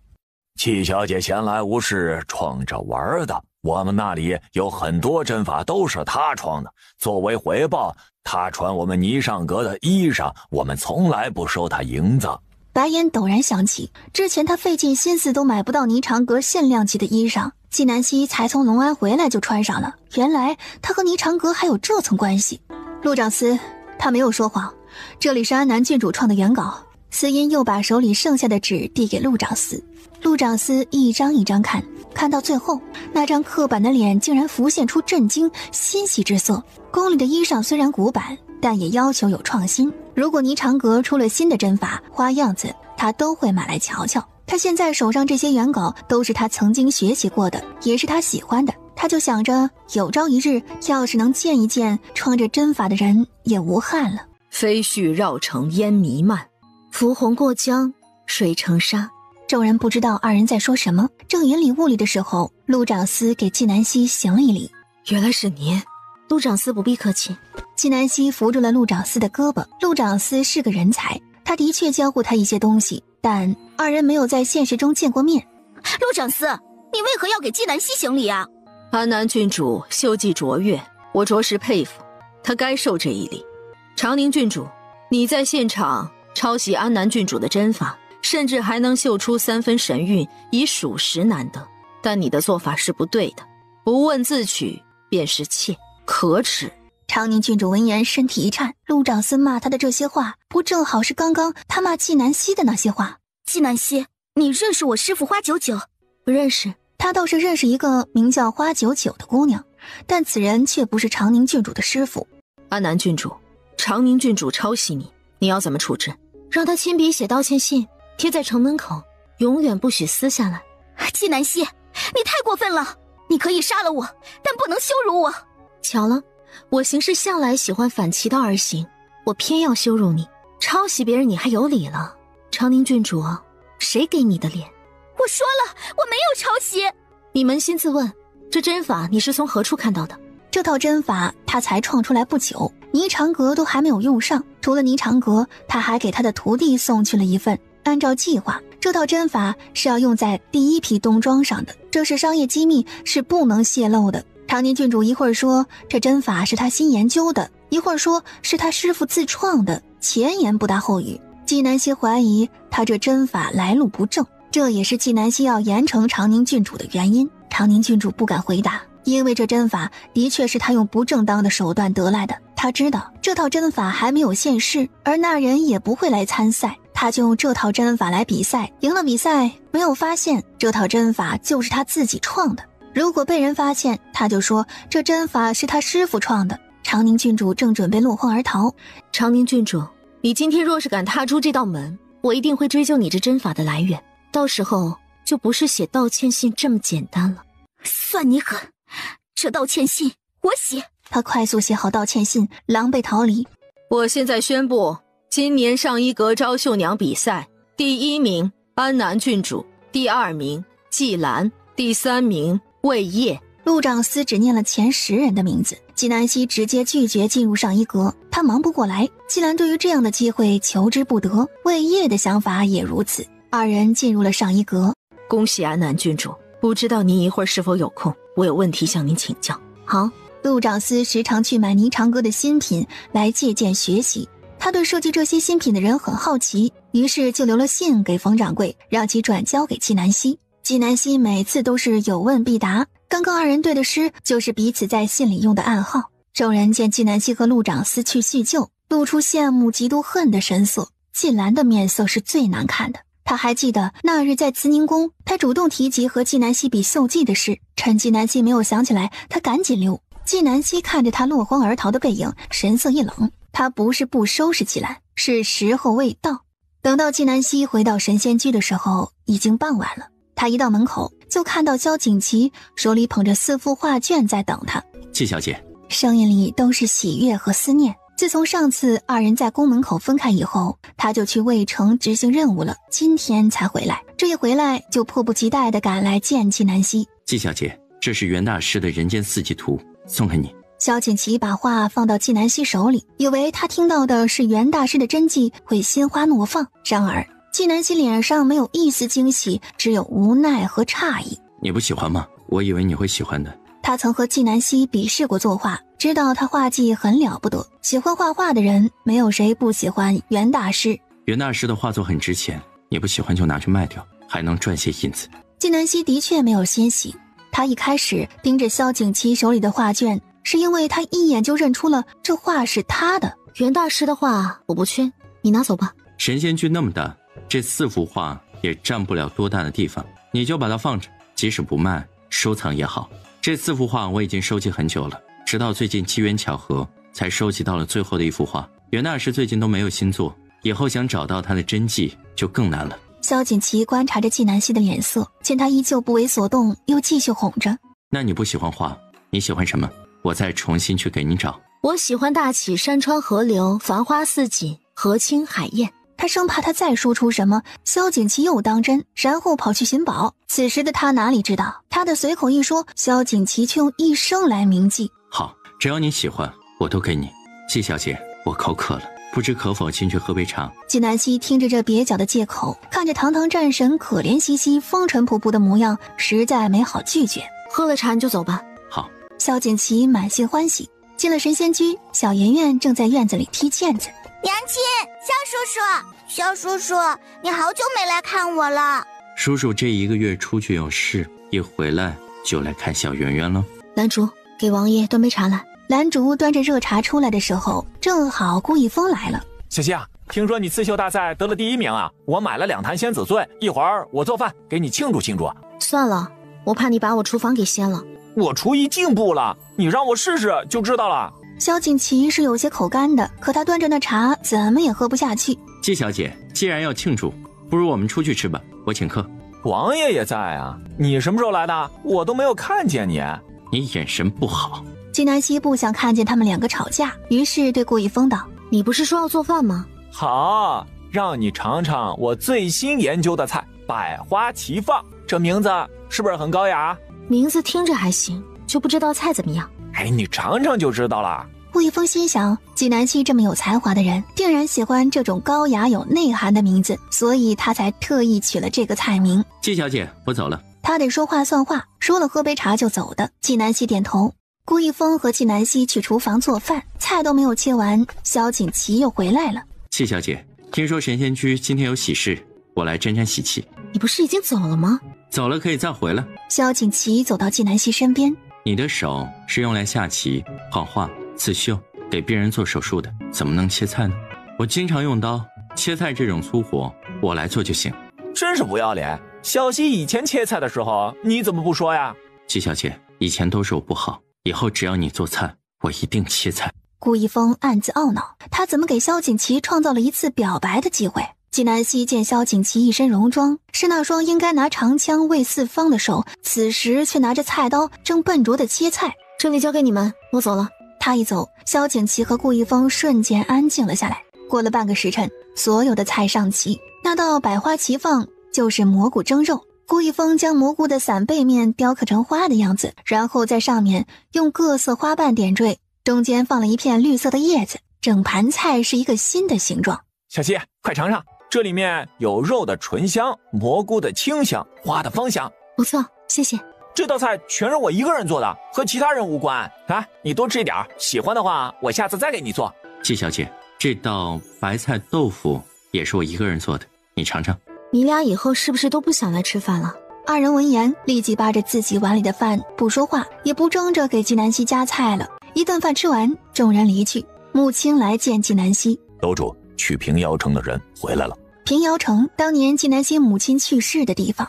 Speaker 3: 季小姐闲来无事创着玩的，我们那里有很多针法都是她创的，作为回报，她穿我们霓裳阁的衣裳，我们从来不收她银子。
Speaker 1: 白眼陡然想起，之前他费尽心思都买不到霓裳阁限量级的衣裳，季南希才从隆安回来就穿上了，原来他和霓裳阁还有这层关系。陆长司，他没有说谎，这里是安南郡主创的原稿。司音又把手里剩下的纸递给陆长司，陆长司一张一张看，看到最后，那张刻板的脸竟然浮现出震惊、欣喜之色。宫里的衣裳虽然古板，但也要求有创新。如果霓裳阁出了新的针法、花样子，他都会买来瞧瞧。他现在手上这些原稿都是他曾经学习过的，也是他喜欢的。他就想着，有朝一日要是能见一见创着针法的人，也无憾了。
Speaker 9: 飞絮绕城烟弥漫，浮红过江水成沙。
Speaker 1: 众人不知道二人在说什么，正云里雾里的时候，陆长司给纪南希行了一礼。
Speaker 9: 原来是您，
Speaker 5: 陆长司不必客气。
Speaker 1: 纪南希扶住了陆长司的胳膊。陆长司是个人才，他的确教过他一些东西，但二人没有在现实中见过面。
Speaker 7: 陆长司，你为何要给纪南希行礼啊？
Speaker 9: 安南郡主秀技卓越，我着实佩服，他该受这一礼。长宁郡主，你在现场抄袭安南郡主的针法，甚至还能秀出3分神韵，已属实难得。但你的做法是不对的，不问自取便是妾，可耻。
Speaker 1: 长宁郡主闻言身体一颤，陆长司骂他的这些话，不正好是刚刚他骂纪南希的那些话？
Speaker 7: 纪南希，你认识我师父花九九？
Speaker 5: 不认识。
Speaker 1: 他倒是认识一个名叫花九九的姑娘，但此人却不是长宁郡主的师父。
Speaker 9: 安南郡主，长宁郡主抄袭你，你要怎么处置？
Speaker 5: 让他亲笔写道歉信，贴在城门口，永远不许撕下来。
Speaker 7: 纪南希，你太过分了！你可以杀了我，但不能羞辱我。
Speaker 5: 巧了，我行事向来喜欢反其道而行，我偏要羞辱你。抄袭别人你还有理了？长宁郡主，谁给你的脸？
Speaker 7: 我说了，我没有抄袭。
Speaker 5: 你扪心自问，这针法你是从何处看到的？
Speaker 1: 这套针法他才创出来不久，霓裳阁都还没有用上。除了霓裳阁，他还给他的徒弟送去了一份。按照计划，这套针法是要用在第1批冬装上的，这是商业机密，是不能泄露的。长宁郡主一会儿说这针法是他新研究的，一会儿说是他师父自创的，前言不搭后语。纪南希怀疑他这针法来路不正，这也是纪南希要严惩长宁郡主的原因。长宁郡主不敢回答，因为这针法的确是他用不正当的手段得来的。他知道这套针法还没有现世，而那人也不会来参赛，他就用这套针法来比赛，赢了比赛，没有发现这套针法就是他自己创的。如果被人发现，他就说这针法是他师父创的。长宁郡主正准备落荒而逃。
Speaker 5: 长宁郡主，你今天若是敢踏出这道门，我一定会追究你这针法的来源，到时候就不是写道歉信这么简单了。
Speaker 7: 算你狠，这道歉信我写。
Speaker 1: 他快速写好道歉信，狼狈逃离。
Speaker 9: 我现在宣布，今年上一阁招绣娘比赛，第1名安南郡主，第2名季兰，第3名魏烨。
Speaker 1: 陆长司只念了前10人的名字，纪南希直接拒绝进入上一阁，他忙不过来。季兰对于这样的机会求之不得，魏烨的想法也如此。二人进入了上一阁。
Speaker 9: 恭喜安南郡主，不知道您一会儿是否有空，我有问题向您请教。
Speaker 1: 好。陆长司时常去买霓裳阁的新品来借鉴学习，他对设计这些新品的人很好奇，于是就留了信给冯掌柜，让其转交给纪南希。纪南希每次都是有问必答，刚刚二人对的诗就是彼此在信里用的暗号。众人见纪南希和陆长司去叙旧，露出羡慕嫉妒恨的神色。季兰的面色是最难看的，他还记得那日在慈宁宫，他主动提及和纪南希比绣技的事，趁纪南希没有想起来，他赶紧溜。纪南希看着他落荒而逃的背影，神色一冷。他不是不收拾季兰，是时候未到。等到纪南希回到神仙居的时候，已经傍晚了。他一到门口，就看到萧景琦手里捧着4幅画卷在等他。
Speaker 2: 季小姐，
Speaker 1: 声音里都是喜悦和思念。自从上次二人在宫门口分开以后，他就去渭城执行任务了，今天才回来。这一回来就迫不及待地赶来见纪南希。
Speaker 2: 季小姐，这是袁大师的人间4季图，送给你。
Speaker 1: 萧景琦把画放到纪南希手里，以为他听到的是袁大师的真迹，会心花怒放。然而纪南希脸上没有一丝惊喜，只有无奈和诧异。
Speaker 2: 你不喜欢吗？我以为你会喜欢的。
Speaker 1: 他曾和纪南希比试过作画，知道他画技很了不得。喜欢画画的人，没有谁不喜欢袁大师。
Speaker 2: 袁大师的画作很值钱，你不喜欢就拿去卖掉，还能赚些银子。
Speaker 1: 纪南希的确没有欣喜，他一开始盯着萧景琦手里的画卷，是因为他一眼就认出了这画是他的。
Speaker 5: 袁大师的画我不缺，你拿走吧。
Speaker 2: 神仙居那么大，这4幅画也占不了多大的地方，你就把它放着，即使不卖，收藏也好。这4幅画我已经收集很久了，直到最近机缘巧合才收集到了最后的1幅画。袁大师最近都没有新作，以后想找到他的真迹就更难了。
Speaker 1: 萧锦旗观察着纪南希的脸色，见她依旧不为所动，又继续哄着。
Speaker 2: 那你不喜欢画，你喜欢什么？我再重新去给你找。
Speaker 5: 我喜欢大起山川河流，繁花似锦，河清海晏。
Speaker 1: 他生怕他再说出什么，萧锦旗又当真，然后跑去寻宝。此时的他哪里知道，他的随口一说，萧锦旗却用一生来铭记。
Speaker 2: 好，只要你喜欢，我都给你。季小姐，我口渴了，不知可否进去喝杯茶？
Speaker 1: 纪南希听着这蹩脚的借口，看着堂堂战神可怜兮兮、风尘仆仆的模样，实在没好拒绝。
Speaker 5: 喝了茶你就走吧。
Speaker 2: 好。
Speaker 1: 萧锦旗满心欢喜。进了神仙居，小圆圆正在院子里踢毽子。
Speaker 6: 娘亲，萧叔叔，你好久没来看我了。
Speaker 2: 叔叔这1个月出去有事，一回来就来看小圆圆了。
Speaker 5: 兰竹，给王爷端杯茶来。
Speaker 1: 兰竹端着热茶出来的时候，正好顾一峰来了。
Speaker 15: 小希啊，听说你刺绣大赛得了第1名啊，我买了2坛仙子醉，一会儿我做饭给你庆祝庆祝。
Speaker 5: 算了，我怕你把我厨房给掀了。
Speaker 15: 我厨艺进步了，你让我试试就知道了。
Speaker 1: 萧锦旗是有些口干的，可他端着那茶怎么也喝不下去。
Speaker 2: 季小姐，既然要庆祝，不如我们出去吃吧，我请客。
Speaker 15: 王爷也在啊，你什么时候来的？我都没有看见你。
Speaker 2: 你眼神不好。
Speaker 1: 纪南希不想看见他们2个吵架，于是对顾一峰道：
Speaker 5: 你不是说要做饭吗？
Speaker 15: 好，让你尝尝我最新研究的菜百花齐放，这名字是不是很高雅？
Speaker 5: 名字听着还行，就不知道菜怎么样。
Speaker 15: 哎，你尝尝就知道了。
Speaker 1: 顾一峰心想，纪南希这么有才华的人，定然喜欢这种高雅有内涵的名字，所以他才特意取了这个菜名。
Speaker 2: 季小姐，我走了。
Speaker 1: 他得说话算话，说了喝杯茶就走的。纪南希点头。顾一峰和纪南希去厨房做饭，菜都没有切完，萧锦旗又回来了。
Speaker 2: 季小姐，听说神仙居今天有喜事，我来沾沾喜气。
Speaker 5: 你不是已经走了吗？
Speaker 2: 走了可以再回来。
Speaker 1: 萧锦旗走到纪南希身边。
Speaker 2: 你的手是用来下棋、画画、刺绣，给病人做手术的，怎么能切菜呢？我经常用刀切菜，这种粗活我来做就行。
Speaker 15: 真是不要脸！小希以前切菜的时候你怎么不说呀？
Speaker 2: 季小姐，以前都是我不好，以后只要你做菜，我一定切菜。
Speaker 1: 顾一峰暗自懊恼，他怎么给萧锦旗创造了一次表白的机会？纪南希见萧锦旗一身戎装，是那双应该拿长枪卫四方的手，此时却拿着菜刀正笨拙地切菜。
Speaker 5: 这里交给你们，我走了。
Speaker 1: 他一走，萧锦旗和顾一峰瞬间安静了下来。过了半个时辰，所有的菜上齐，那道百花齐放就是蘑菇蒸肉。顾一峰将蘑菇的伞背面雕刻成花的样子，然后在上面用各色花瓣点缀，中间放了一片绿色的叶子，整盘菜是一个新的形状。
Speaker 15: 小希，快尝尝，这里面有肉的醇香，蘑菇的清香，花的芳香。
Speaker 5: 不错，谢谢。
Speaker 15: 这道菜全是我一个人做的，和其他人无关。来，你多吃一点，喜欢的话我下次再给你做。
Speaker 2: 季小姐，这道白菜豆腐也是我一个人做的，你尝尝。
Speaker 5: 你俩以后是不是都不想来吃饭了？
Speaker 1: 二人闻言立即扒着自己碗里的饭，不说话也不争着给纪南希夹菜了。一顿饭吃完，众人离去。穆青来见纪南希，
Speaker 3: 楼主，去平遥城的人回来了。
Speaker 1: 平遥城，当年纪南希母亲去世的地方。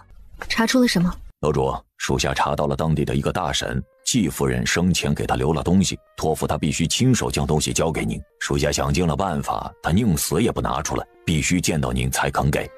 Speaker 5: 查出了什么？
Speaker 3: 楼主，属下查到了当地的一个大婶季夫人生前给他留了东西，托付他必须亲手将东西交给您。属下想尽了办法，他宁死也不拿出来，必须见到您才肯给。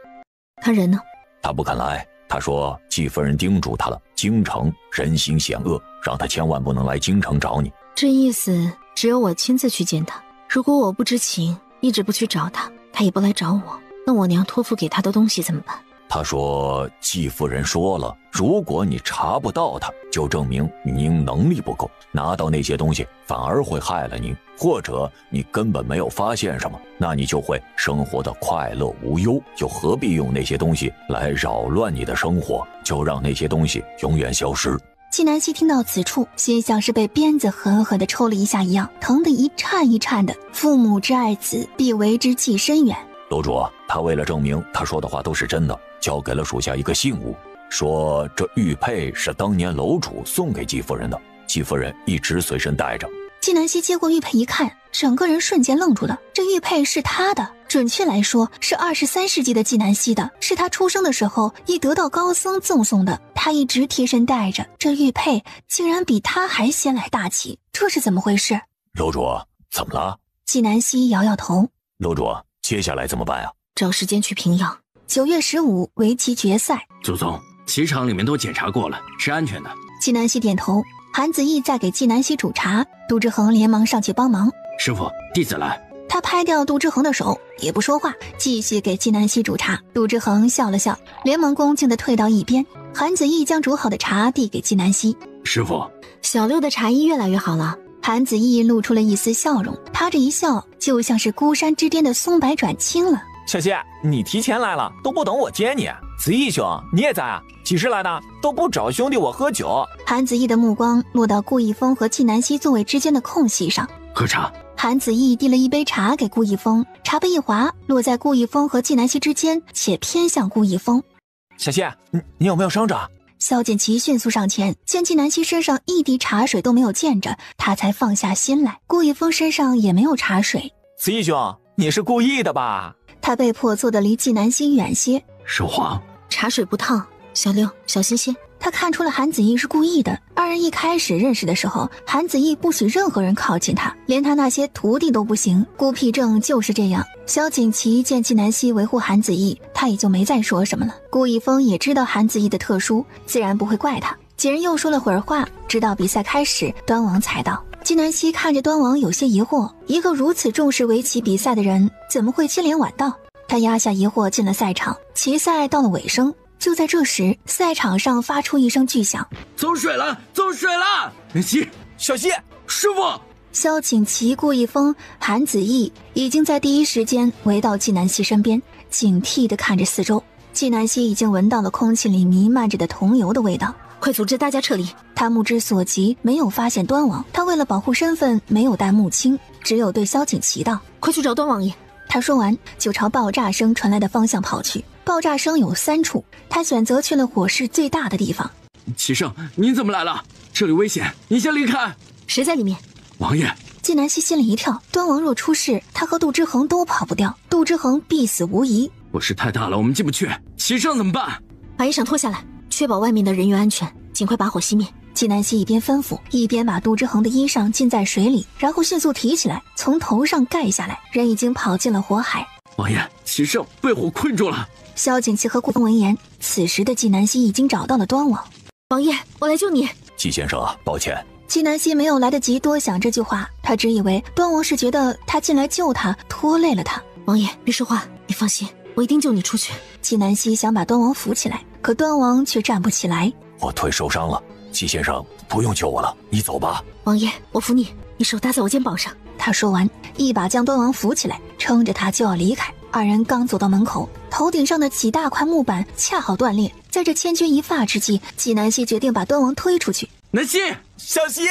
Speaker 5: 他人呢？
Speaker 3: 他不肯来。他说季夫人叮嘱他了，京城人心险恶，让他千万不能来京城找你。
Speaker 5: 这意思只有我亲自去见他。如果我不知情，一直不去找他，他也不来找我，那我娘托付给他的东西怎么办？
Speaker 3: 他说季夫人说了，如果你查不到他，就证明您能力不够，拿到那些东西反而会害了您，或者你根本没有发现什么，那你就会生活的快乐无忧，又何必用那些东西来扰乱你的生活？就让那些东西永远消失。
Speaker 1: 纪南希听到此处，心像是被鞭子狠狠地抽了一下一样，疼得一颤一颤的。父母之爱子，必为之计深远。
Speaker 3: 楼主，他为了证明他说的话都是真的，交给了属下一个信物，说这玉佩是当年楼主送给季夫人的，季夫人一直随身带着。
Speaker 1: 纪南希接过玉佩一看，整个人瞬间愣住了。这玉佩是他的，准确来说是23世纪的纪南希的，是他出生的时候一得道高僧赠送的，他一直贴身带着。这玉佩竟然比他还先来大气，这是怎么回事？
Speaker 3: 楼主，怎么了？
Speaker 1: 纪南希摇摇头。
Speaker 3: 楼主，接下来怎么办啊？
Speaker 5: 找时间去平阳。
Speaker 1: 9月15围棋决赛。
Speaker 4: 祖宗，棋场里面都检查过了，是安全的。
Speaker 1: 纪南希点头。韩子义在给纪南希煮茶，杜之恒连忙上去帮忙。
Speaker 4: 师傅，弟子来。
Speaker 1: 他拍掉杜之恒的手，也不说话，继续给纪南希煮茶。杜之恒笑了笑，连忙恭敬地退到一边。韩子义将煮好的茶递给纪南希。
Speaker 4: 师傅，
Speaker 5: 小六的茶艺越来越好了。
Speaker 1: 韩子义露出了一丝笑容，他这一笑就像是孤山之巅的松柏转青了。
Speaker 15: 小希，你提前来了，都不等我接你。子义兄，你也在啊？几时来的？都不找兄弟我喝酒。
Speaker 1: 韩子义的目光落到顾一峰和纪南希座位之间的空隙上。
Speaker 4: 喝茶。
Speaker 1: 韩子义递了一杯茶给顾一峰，茶杯一滑，落在顾一峰和纪南希之间，且偏向顾一峰。
Speaker 15: 小希，你有没有伤着？
Speaker 1: 萧剑奇迅速上前，见纪南希身上一滴茶水都没有见着，他才放下心来。顾一峰身上也没有茶水。
Speaker 15: 子义兄，你是故意的吧？
Speaker 1: 他被迫坐得离纪南希远些。
Speaker 4: 是皇，
Speaker 5: 茶水不烫，小六小心些。
Speaker 1: 他看出了韩子义是故意的。二人一开始认识的时候，韩子义不许任何人靠近他，连他那些徒弟都不行。孤僻症就是这样。萧景琦见纪南希维护韩子义，他也就没再说什么了。顾一峰也知道韩子义的特殊，自然不会怪他。几人又说了会儿话，直到比赛开始，端王才到。纪南希看着端王有些疑惑，一个如此重视围棋比赛的人，怎么会接连晚到？他压下疑惑进了赛场。棋赛到了尾声。就在这时，赛场上发出一声巨响，
Speaker 4: 走水了，走水了！南希，
Speaker 15: 小希，
Speaker 4: 师傅！
Speaker 1: 萧景琦、顾一峰、韩子义已经在第一时间围到纪南希身边，警惕地看着四周。纪南希已经闻到了空气里弥漫着的桐油的味道，
Speaker 5: 快组织大家撤离！
Speaker 1: 他目之所及没有发现端王，他为了保护身份没有带木青，只有对萧景琦道：“
Speaker 5: 快去找端王爷。”
Speaker 1: 他说完就朝爆炸声传来的方向跑去。爆炸声有3处，他选择去了火势最大的地方。
Speaker 4: 齐胜，你怎么来了？这里危险，你先离开。
Speaker 5: 谁在里面？
Speaker 4: 王爷。
Speaker 1: 纪南希心里一跳，端王若出事，他和杜之恒都跑不掉，杜之恒必死无疑。
Speaker 4: 火势太大了，我们进不去。齐胜怎么办？
Speaker 5: 把衣裳脱下来，确保外面的人员安全，尽快把火熄灭。
Speaker 1: 纪南希一边吩咐，一边把杜之恒的衣裳浸在水里，然后迅速提起来，从头上盖下来。人已经跑进了火海。
Speaker 4: 王爷，齐胜被火困住了。
Speaker 1: 萧景琦和顾峰闻言，此时的纪南希已经找到了端王。
Speaker 5: 王爷，我来救你。
Speaker 3: 纪先生啊，抱歉。
Speaker 1: 纪南希没有来得及多想这句话，他只以为端王是觉得他进来救他，拖累了他。
Speaker 5: 王爷，别说话，你放心，我一定救你出去。
Speaker 1: 纪南希想把端王扶起来，可端王却站不起来。
Speaker 3: 我腿受伤了，纪先生不用救我了，你走吧。
Speaker 5: 王爷，我扶你，你手搭在我肩膀上。
Speaker 1: 他说完，一把将端王扶起来，撑着他就要离开。二人刚走到门口，头顶上的几大块木板恰好断裂。在这千钧一发之际，纪南希决定把端王推出去。
Speaker 4: 南希，
Speaker 15: 小希，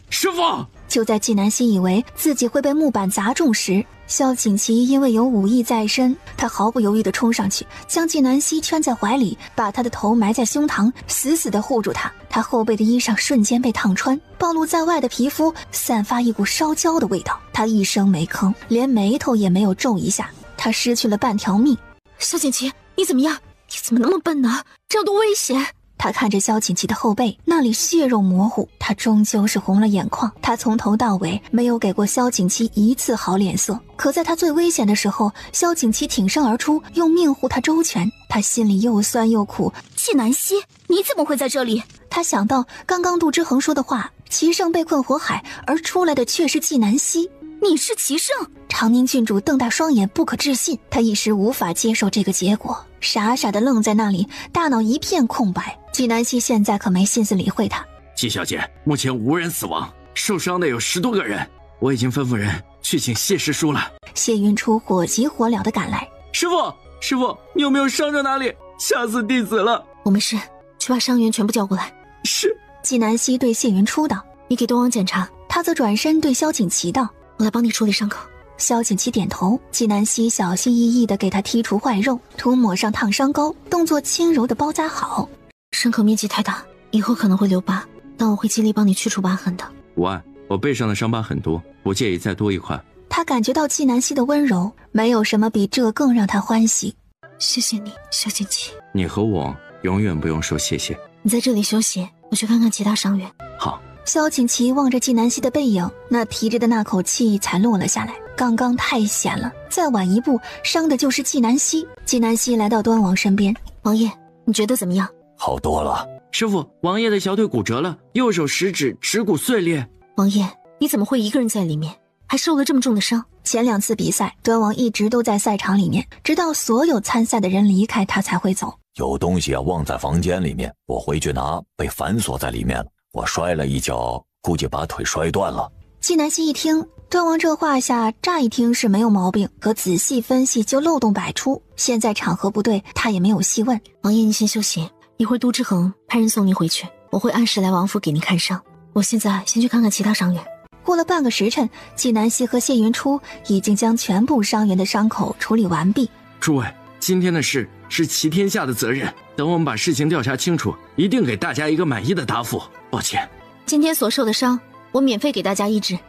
Speaker 4: 师傅！
Speaker 1: 就在纪南希以为自己会被木板砸中时，萧景琦因为有武艺在身，他毫不犹豫地冲上去，将纪南希圈在怀里，把他的头埋在胸膛，死死地护住他。他后背的衣裳瞬间被烫穿，暴露在外的皮肤散发一股烧焦的味道。他一声没吭，连眉头也没有皱一下。他失去了半条命。
Speaker 5: 萧景琦，你怎么样？你怎么那么笨呢？这样多危险！
Speaker 1: 他看着萧景琦的后背，那里血肉模糊，他终究是红了眼眶。他从头到尾没有给过萧景琦一次好脸色，可在他最危险的时候，萧景琦挺身而出，用命护他周全。他心里又酸又苦。
Speaker 7: 纪南希，你怎么会在这里？
Speaker 1: 他想到刚刚杜之恒说的话，齐胜被困火海，而出来的却是纪南希。
Speaker 7: 你是齐胜？
Speaker 1: 长宁郡主瞪大双眼，不可置信。他一时无法接受这个结果，傻傻的愣在那里，大脑一片空白。纪南希现在可没心思理会他。
Speaker 4: 纪小姐，目前无人死亡，受伤的有10多个人，我已经吩咐人去请谢师叔了。
Speaker 1: 谢云初火急火燎的赶来。
Speaker 4: 师傅，你有没有伤着哪里？吓死弟子了。
Speaker 5: 我没事，去把伤员全部叫过来。
Speaker 4: 是。
Speaker 1: 纪南希对谢云初道：“
Speaker 5: 你给端王检查。”
Speaker 1: 他则转身对萧景琦道：“
Speaker 5: 我来帮你处理伤口。”
Speaker 1: 萧景琦点头。纪南希小心翼翼地给他剔除坏肉，涂抹上烫伤膏，动作轻柔地包扎好。
Speaker 5: 伤口面积太大，以后可能会留疤，但我会尽力帮你去除疤痕的。
Speaker 4: 无碍，我背上的伤疤很多，不介意再多一块。
Speaker 1: 他感觉到纪南希的温柔，没有什么比这更让他欢喜。
Speaker 5: 谢谢你，萧景琦。
Speaker 4: 你和我永远不用说谢谢。
Speaker 5: 你在这里休息，我去看看其他伤员。
Speaker 4: 好。
Speaker 1: 萧锦旗望着纪南希的背影，那提着的那口气才落了下来。刚刚太险了，再晚一步，伤的就是纪南希。纪南希来到端王身边，
Speaker 5: 王爷，你觉得怎么样？
Speaker 3: 好多了。
Speaker 4: 师傅，王爷的小腿骨折了，右手食指指骨碎裂。
Speaker 5: 王爷，你怎么会一个人在里面，还受了这么重的伤？
Speaker 1: 前2次比赛，端王一直都在赛场里面，直到所有参赛的人离开，他才会走。
Speaker 3: 有东西忘在房间里面，我回去拿，被反锁在里面了。我摔了一跤，估计把腿摔断了。
Speaker 1: 纪南希一听端王这话下，乍一听是没有毛病，可仔细分析就漏洞百出。现在场合不对，他也没有细问。
Speaker 5: 王爷，你先休息，一会儿杜之恒派人送您回去，我会按时来王府给您看伤。我现在先去看看其他伤员。
Speaker 1: 过了半个时辰，纪南希和谢云初已经将全部伤员的伤口处理完毕。
Speaker 4: 诸位，今天的事是齐天下的责任，等我们把事情调查清楚，一定给大家一个满意的答复。抱歉，
Speaker 5: 今天所受的伤，我免费给大家医治。
Speaker 6: 安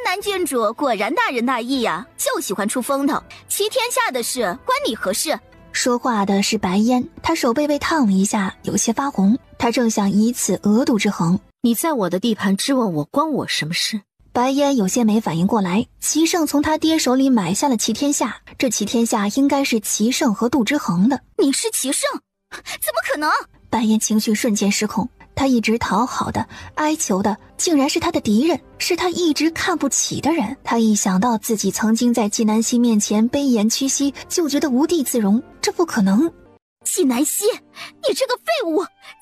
Speaker 6: 南郡主果然大仁大义呀，就喜欢出风头。齐天下的事关你何事？
Speaker 1: 说话的是白烟，他手背被烫了一下，有些发红。他正想以此讹杜之恒。
Speaker 5: 你在我的地盘质问我，关我什么事？
Speaker 1: 白烟有些没反应过来，齐胜从他爹手里买下了齐天下，这齐天下应该是齐胜和杜之恒的。
Speaker 6: 你是齐胜？怎么可能？
Speaker 1: 白烟情绪瞬间失控，他一直讨好的、哀求的，竟然是他的敌人，是他一直看不起的人。他一想到自己曾经在纪南希面前卑颜屈膝，就觉得无地自容，这不可能。
Speaker 6: 纪南希，你这个废物，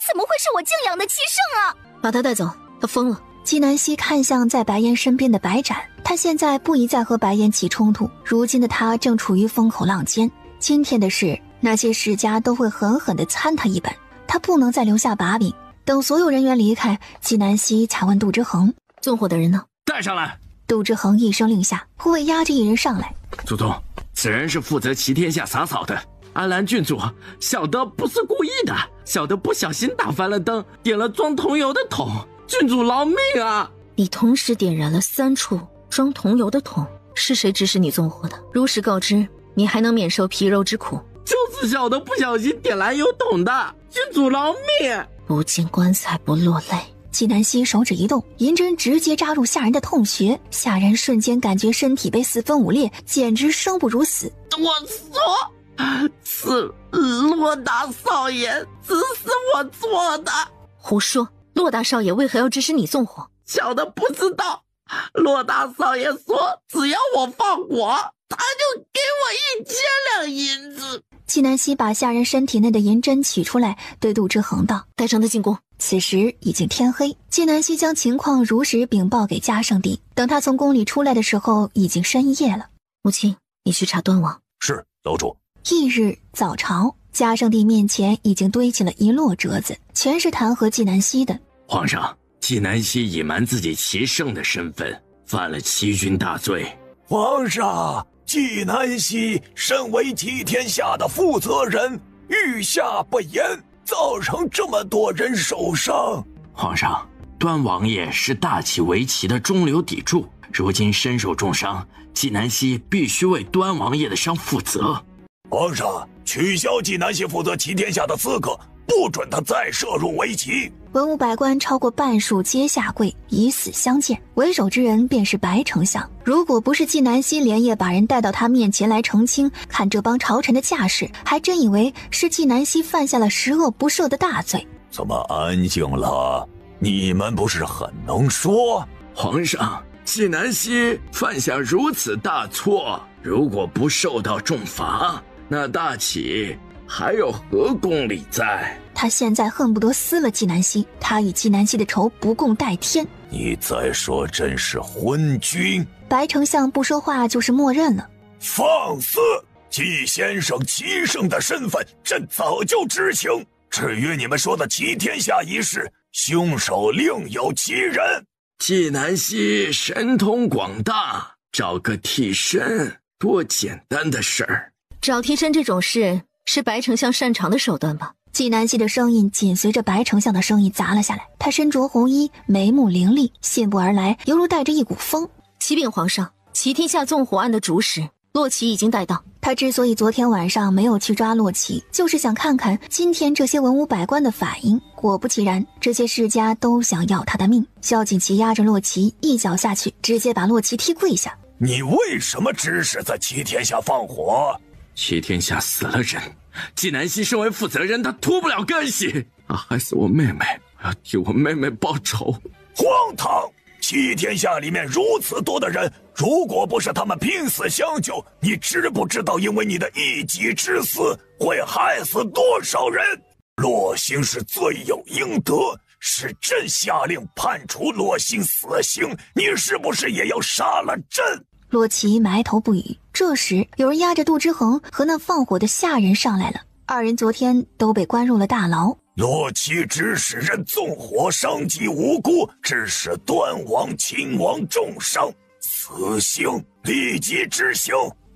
Speaker 6: 怎么会是我敬仰的齐胜啊？
Speaker 5: 把他带走，他疯了。
Speaker 1: 纪南希看向在白烟身边的白展，他现在不宜再和白烟起冲突，如今的他正处于风口浪尖。今天的事，那些世家都会狠狠地参他一本，他不能再留下把柄。等所有人员离开，纪南希才问杜之恒：“
Speaker 5: 纵火的人呢？”
Speaker 4: 带上来。
Speaker 1: 杜之恒一声令下，护卫押着一人上来。
Speaker 4: 祖宗，此人是负责齐天下洒扫的。安澜郡主，小的不是故意的，小的不小心打翻了灯，点了装桐油的桶，郡主饶命啊！
Speaker 5: 你同时点燃了3处装桐油的桶，是谁指使你纵火的？如实告知，你还能免受皮肉之苦。
Speaker 4: 就是小的不小心点燃油桶的，郡主饶命！
Speaker 5: 不见棺材不落泪。
Speaker 1: 纪南希手指一动，银针直接扎入下人的痛穴，下人瞬间感觉身体被4分5裂，简直生不如死。
Speaker 4: 我说，是骆大少爷指使我做的。
Speaker 5: 胡说！骆大少爷为何要指使你纵火？
Speaker 4: 小的不知道。骆大少爷说，只要我放火，他就给我1000两银子。
Speaker 1: 纪南希把下人身体内的银针取出来，对杜之恒道：“
Speaker 5: 带上他进宫。”
Speaker 1: 此时已经天黑，纪南希将情况如实禀报给嘉圣帝。等他从宫里出来的时候，已经深夜了。
Speaker 5: 母亲，你去查端王。
Speaker 3: 是，楼主。
Speaker 1: 翌日早朝，嘉圣帝面前已经堆起了一摞折子，全是弹劾纪南希的。
Speaker 4: 皇上，纪南希隐瞒自己齐胜的身份，犯了欺君大罪。
Speaker 10: 皇上，纪南希身为齐天下的负责人，御下不严，造成这么多人受伤。
Speaker 4: 皇上，端王爷是大齐围棋的中流砥柱，如今身受重伤，纪南希必须为端王爷的伤负责。
Speaker 10: 皇上，取消纪南希负责齐天下的资格，不准他再涉入围棋。
Speaker 1: 文武百官超过半数皆下跪，以死相见。为首之人便是白丞相。如果不是纪南希连夜把人带到他面前来澄清，看这帮朝臣的架势，还真以为是纪南希犯下了10恶不赦的大罪。
Speaker 10: 怎么安静了？你们不是很能说？
Speaker 4: 皇上，纪南希犯下如此大错，如果不受到重罚，那大齐还有何公理在？
Speaker 1: 他现在恨不得撕了纪南希，他与纪南希的仇不共戴天。
Speaker 10: 你再说真是昏君！
Speaker 1: 白丞相不说话就是默认了。
Speaker 10: 放肆！纪先生齐胜的身份，朕早就知情。至于你们说的齐天下一事，凶手另有其人。
Speaker 4: 纪南希神通广大，找个替身，多简单的事儿。
Speaker 5: 找替身这种事是白丞相擅长的手段吧？
Speaker 1: 纪南希的声音紧随着白丞相的声音砸了下来。他身着红衣，眉目凌厉，信步而来，犹如带着一股风。
Speaker 5: 启禀皇上，齐天下纵火案的主使洛奇已经带到。
Speaker 1: 他之所以昨天晚上没有去抓洛奇，就是想看看今天这些文武百官的反应。果不其然，这些世家都想要他的命。萧景琦压着洛奇，一脚下去，直接把洛奇踢跪下。
Speaker 10: 你为什么指使在齐天下放火？
Speaker 4: 齐天下死了人，纪南希身为负责人，他脱不了干系。他害死我妹妹，我要替我妹妹报仇。
Speaker 10: 荒唐！齐天下里面如此多的人，如果不是他们拼死相救，你知不知道因为你的一己之私会害死多少人？洛星是罪有应得，是朕下令判处洛星死刑，你是不是也要杀了朕？
Speaker 1: 洛奇埋头不语。这时有人押着杜之恒和那放火的下人上来了，二人昨天都被关入了大牢。
Speaker 10: 洛奇指使人纵火伤及无辜，致使端王、秦王重伤，死刑立即执行。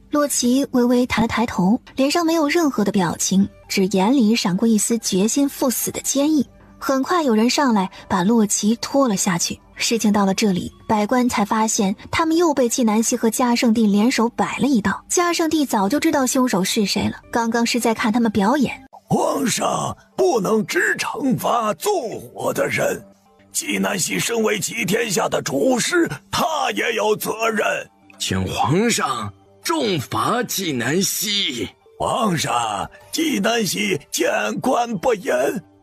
Speaker 1: 洛奇微微抬了抬头，脸上没有任何的表情，只眼里闪过一丝决心赴死的坚毅。很快有人上来把洛奇拖了下去。事情到了这里，百官才发现他们又被纪南希和嘉圣帝联手摆了一道。嘉圣帝早就知道凶手是谁了，刚刚是在看他们表演。
Speaker 10: 皇上不能只惩罚纵火的人，纪南希身为齐天下的主事，他也有责任。
Speaker 4: 请皇上重罚纪南希。
Speaker 10: 皇上，纪南希见官不言，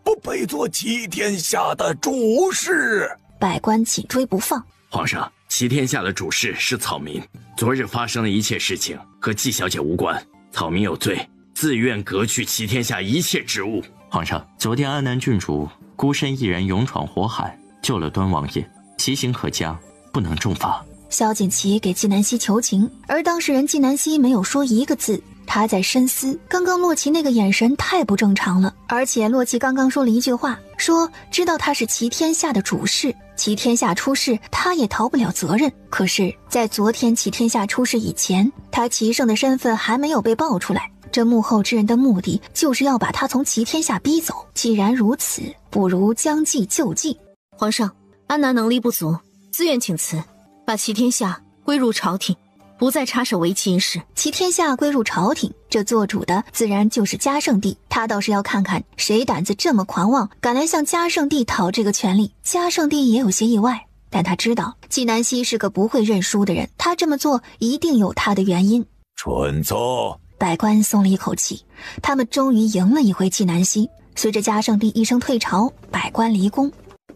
Speaker 10: 不配做齐天下的主事。
Speaker 1: 百官紧追不放。
Speaker 4: 皇上，齐天下的主事是草民，昨日发生的一切事情和纪小姐无关，草民有罪，自愿革去齐天下一切职务。
Speaker 2: 皇上，昨天安南郡主孤身一人勇闯火海，救了端王爷，其行可嘉，不能重罚。
Speaker 1: 萧景琦给纪南希求情，而当事人纪南希没有说一个字，他在深思。刚刚洛奇那个眼神太不正常了，而且洛奇刚刚说了一句话，说知道他是齐天下的主事，齐天下出事他也逃不了责任。可是在昨天齐天下出事以前，他齐胜的身份还没有被爆出来，这幕后之人的目的就是要把他从齐天下逼走。既然如此，不如将计就计。
Speaker 5: 皇上，安南能力不足，自愿请辞，把齐天下归入朝廷，不再插手为齐一事。
Speaker 1: 齐天下归入朝廷，这做主的自然就是嘉圣帝。他倒是要看看谁胆子这么狂妄，敢来向嘉圣帝讨这个权利。嘉圣帝也有些意外，但他知道纪南希是个不会认输的人，他这么做一定有他的原因。
Speaker 10: 准奏。
Speaker 1: 百官松了一口气，他们终于赢了一回纪南希。随着嘉圣帝一声退朝，百官离宫。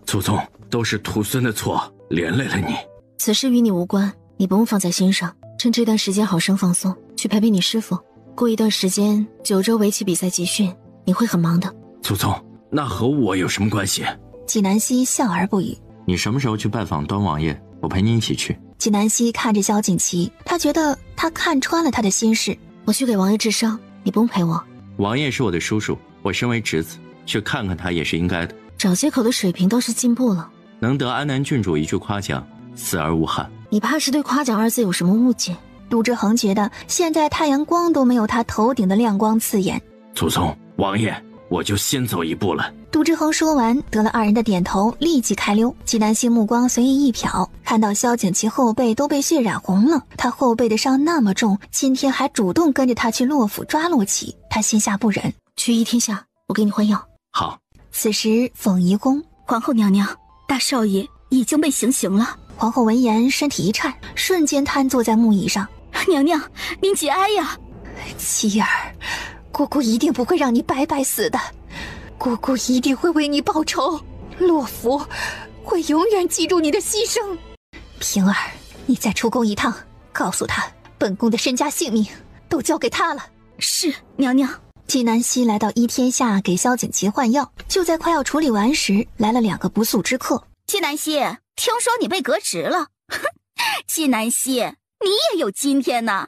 Speaker 4: 祖宗，都是徒孙的错，连累了你。
Speaker 5: 此事与你无关，你不用放在心上。趁这段时间好生放松，去陪陪你师父。过一段时间九州围棋比赛集训，你会很忙的。
Speaker 4: 祖宗，那和我有什么关系？
Speaker 1: 纪南希笑而不语。
Speaker 2: 你什么时候去拜访端王爷？我陪你一起去。
Speaker 1: 纪南希看着萧景琦，他觉得他看穿了他的心事。
Speaker 5: 我去给王爷治伤，你不用陪我。
Speaker 2: 王爷是我的叔叔，我身为侄子，去看看他也是应该的。
Speaker 5: 找借口的水平倒是进步了，
Speaker 2: 能得安南郡主一句夸奖，死而无憾。
Speaker 5: 你怕是对夸奖二字有什么误解？
Speaker 1: 杜之恒觉得现在太阳光都没有他头顶的亮光刺眼。
Speaker 4: 祖宗，王爷，我就先走一步了。
Speaker 1: 杜之恒说完，得了二人的点头，立即开溜。纪南希目光随意一瞟，看到萧景琦后背都被血染红了，他后背的伤那么重，今天还主动跟着他去洛府抓洛奇，他心下不忍。
Speaker 5: 去一天下，我给你换药。
Speaker 4: 好。
Speaker 1: 此时凤仪宫，
Speaker 7: 皇后娘娘，大少爷已经被行刑了。
Speaker 1: 皇后闻言身体一颤，瞬间瘫坐在木椅上。
Speaker 7: 娘娘，您节哀呀！
Speaker 1: 妻儿，姑姑一定不会让你白白死的，姑姑一定会为你报仇，洛府会永远记住你的牺牲。平儿，你再出宫一趟，告诉他本宫的身家性命都交给他了。
Speaker 7: 是，娘娘。
Speaker 1: 纪南希来到一天下给萧景琦换药，就在快要处理完时，来了2个不速之客。
Speaker 6: 纪南希，听说你被革职了。纪南希，你也有今天呢。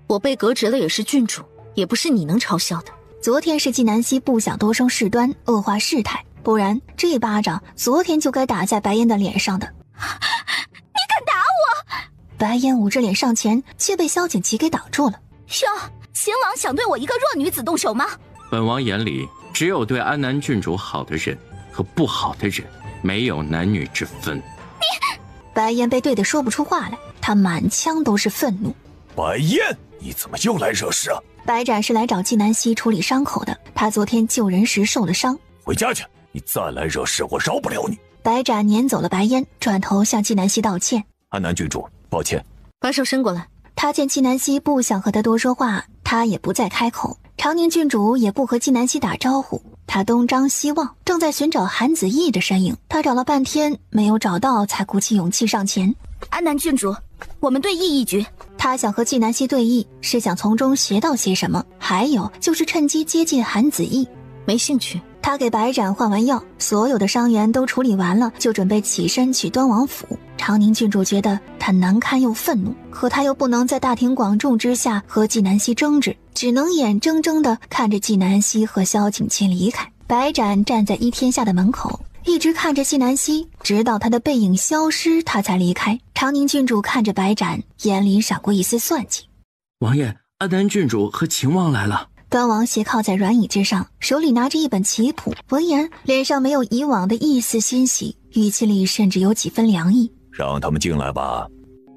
Speaker 5: 我被革职了也是郡主，也不是你能嘲笑的。
Speaker 1: 昨天是纪南希不想多生事端，恶化事态，不然这巴掌昨天就该打在白烟的脸上的。
Speaker 6: 你敢打我？
Speaker 1: 白烟捂着脸上前，却被萧景琦给挡住了。
Speaker 6: 哟，秦王想对我一个弱女子动手吗？
Speaker 2: 本王眼里只有对安南郡主好的人和不好的人，没有男女之分。
Speaker 1: 白烟被对得说不出话来，他满腔都是愤怒。
Speaker 10: 白燕，你怎么又来惹事啊？
Speaker 1: 白展是来找纪南希处理伤口的，他昨天救人时受了伤。
Speaker 10: 回家去，你再来惹事，我饶不了你。
Speaker 1: 白展撵走了白烟，转头向纪南希道歉。
Speaker 11: 安南郡主，抱歉。
Speaker 5: 把手伸过来。
Speaker 1: 他见纪南希不想和他多说话，他也不再开口。长宁郡主也不和纪南希打招呼，他东张西望，正在寻找韩子义的身影。他找了半天没有找到，才鼓起勇气上前。
Speaker 7: 安南郡主，我们对弈一局。
Speaker 1: 他想和纪南希对弈，是想从中学到些什么，还有就是趁机接近韩子义。
Speaker 5: 没兴趣。
Speaker 1: 他给白展换完药，所有的伤员都处理完了，就准备起身去端王府。长宁郡主觉得他难堪又愤怒，可他又不能在大庭广众之下和纪南希争执，只能眼睁睁地看着纪南希和萧景琦离开。白展站在一天下的门口，一直看着纪南希，直到他的背影消失，他才离开。长宁郡主看着白展，眼里闪过一丝算计。
Speaker 4: 王爷，安南郡主和秦王来了。
Speaker 1: 端王斜靠在软椅之上，手里拿着一本棋谱，闻言脸上没有以往的一丝欣喜，语气里甚至有几分凉意。
Speaker 11: 让他们进来吧。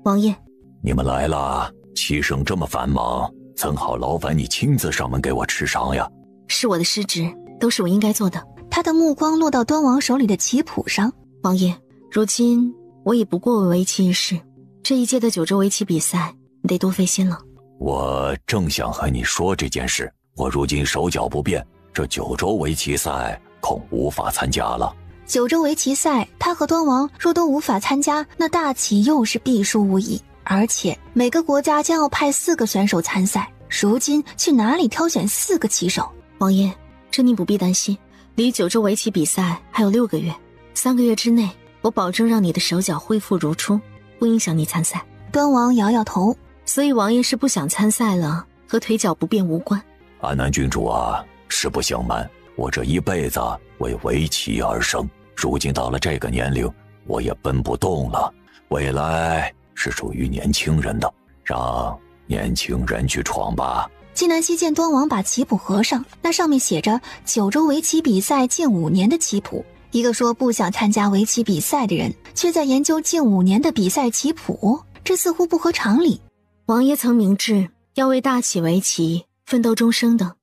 Speaker 5: 王爷，
Speaker 11: 你们来了，齐省这么繁忙，怎好劳烦你亲自上门给我持赏呀？
Speaker 5: 是我的失职，都是我应该做的。
Speaker 1: 他的目光落到端王手里的棋谱上。
Speaker 5: 王爷，如今我已不过问围棋一事，这一届的九州围棋比赛你得多费心了。
Speaker 11: 我正想和你说这件事，我如今手脚不便，这九州围棋赛恐无法参加了。
Speaker 1: 九州围棋赛，他和端王若都无法参加，那大棋又是必输无疑。而且每个国家将要派4个选手参赛，如今去哪里挑选4个棋手？
Speaker 5: 王爷，这您不必担心，离九州围棋比赛还有6个月，3个月之内，我保证让你的手脚恢复如初，不影响你参赛。
Speaker 1: 端王摇摇头。
Speaker 5: 所以王爷是不想参赛了，和腿脚不便无关。
Speaker 11: 安南郡主啊，实不相瞒，我这一辈子为围棋而生，如今到了这个年龄，我也奔不动了。未来是属于年轻人的，让年轻人去闯吧。
Speaker 1: 纪南希见端王把棋谱合上，那上面写着九州围棋比赛近5年的棋谱。一个说不想参加围棋比赛的人，却在研究近5年的比赛棋谱，这似乎不合常理。
Speaker 5: 王爷曾明志要为大起围棋奋斗终生的，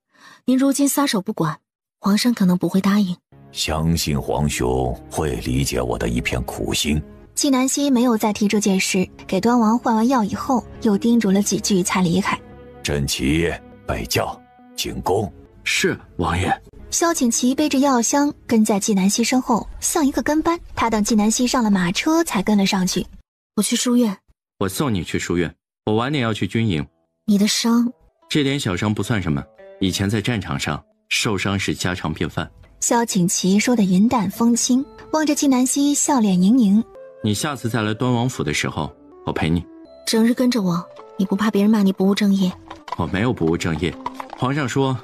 Speaker 5: 您如今撒手不管，皇上可能不会答应。
Speaker 11: 相信皇兄会理解我的一片苦心。
Speaker 1: 纪南希没有再提这件事，给端王换完药以后，又叮嘱了几句才离开。
Speaker 11: 阵旗备将，进宫。
Speaker 4: 是，王爷。
Speaker 1: 萧景琦背着药箱跟在纪南希身后，像一个跟班。他等纪南希上了马车才跟了上去。
Speaker 5: 我去书院。
Speaker 4: 我送你去书院。我晚点要去军营。
Speaker 5: 你的伤？
Speaker 4: 这点小伤不算什么，以前在战场上受伤是家常便饭。
Speaker 1: 萧景琦说的云淡风轻，望着纪南希笑脸盈盈。
Speaker 4: 你下次再来端王府的时候，我陪你。
Speaker 5: 整日跟着我，你不怕别人骂你不务正业？
Speaker 4: 我没有不务正业，皇上说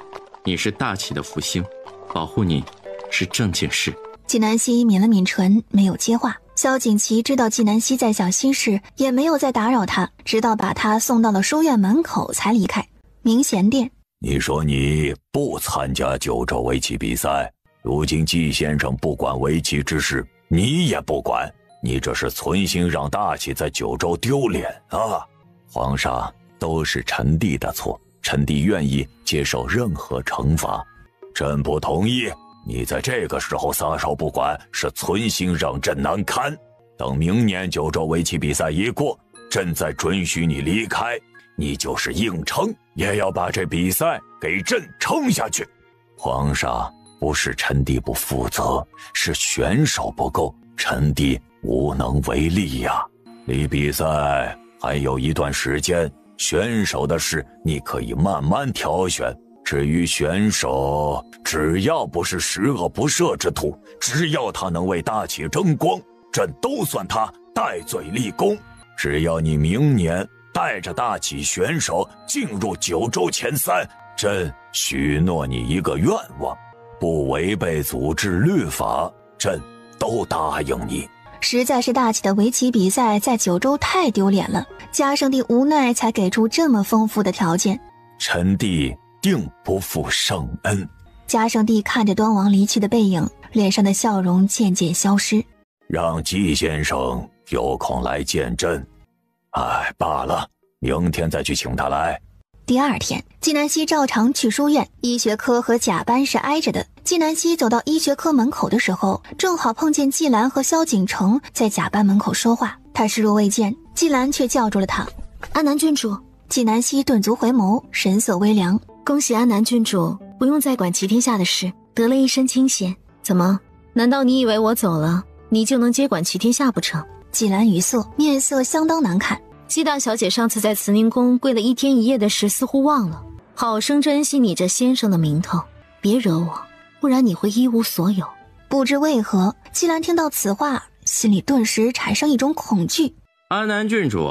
Speaker 4: 你是大齐的福星，保护你是正经事。
Speaker 1: 纪南希抿了抿唇，没有接话。萧景琦知道纪南希在想心事，也没有再打扰他，直到把他送到了书院门口才离开。明贤殿，
Speaker 11: 你说你不参加九州围棋比赛，如今纪先生不管围棋之事，你也不管，你这是存心让大齐在九州丢脸啊！
Speaker 13: 皇上，都是臣弟的错，臣弟愿意接受任何惩罚。
Speaker 11: 朕不同意。你在这个时候撒手不管，是存心让朕难堪。等明年九州围棋比赛一过，朕再准许你离开，你就是硬撑，也要把这比赛给朕撑下去。
Speaker 13: 皇上，不是臣弟不负责，是选手不够，臣弟无能为力呀。
Speaker 11: 离比赛还有一段时间，选手的事你可以慢慢挑选。至于选手，只要不是十恶不赦之徒，只要他能为大齐争光，朕都算他戴罪立功。只要你明年带着大齐选手进入九州前3，朕许诺你一个愿望，不违背组织律法，朕都答应你。
Speaker 1: 实在是大齐的围棋比赛在九州太丢脸了，嘉圣帝无奈才给出这么丰富的条件。
Speaker 11: 臣弟定不负圣恩。
Speaker 1: 嘉圣帝看着端王离去的背影，脸上的笑容渐渐消失。
Speaker 11: 让纪先生有空来见朕。
Speaker 13: 哎，罢了，明天再去请他来。
Speaker 1: 第二天，纪南希照常去书院，医学科和甲班是挨着的。纪南希走到医学科门口的时候，正好碰见季兰和萧景城在甲班门口说话。他视若未见，季兰却叫住了他：“
Speaker 5: 安南郡主。”
Speaker 1: 纪南希顿足回眸，神色微凉：“
Speaker 5: 恭喜安南郡主，不用再管齐天下的事，得了一身清闲。怎么？难道你以为我走了，你就能接管齐天下不成？”
Speaker 1: 季兰语塞，面色相当难看。
Speaker 5: 姬大小姐上次在慈宁宫跪了1天1夜的事似乎忘了，好生珍惜你这先生的名头，别惹我，不然你会一无所有。
Speaker 1: 不知为何，季兰听到此话，心里顿时产生一种恐惧。
Speaker 4: 安南郡主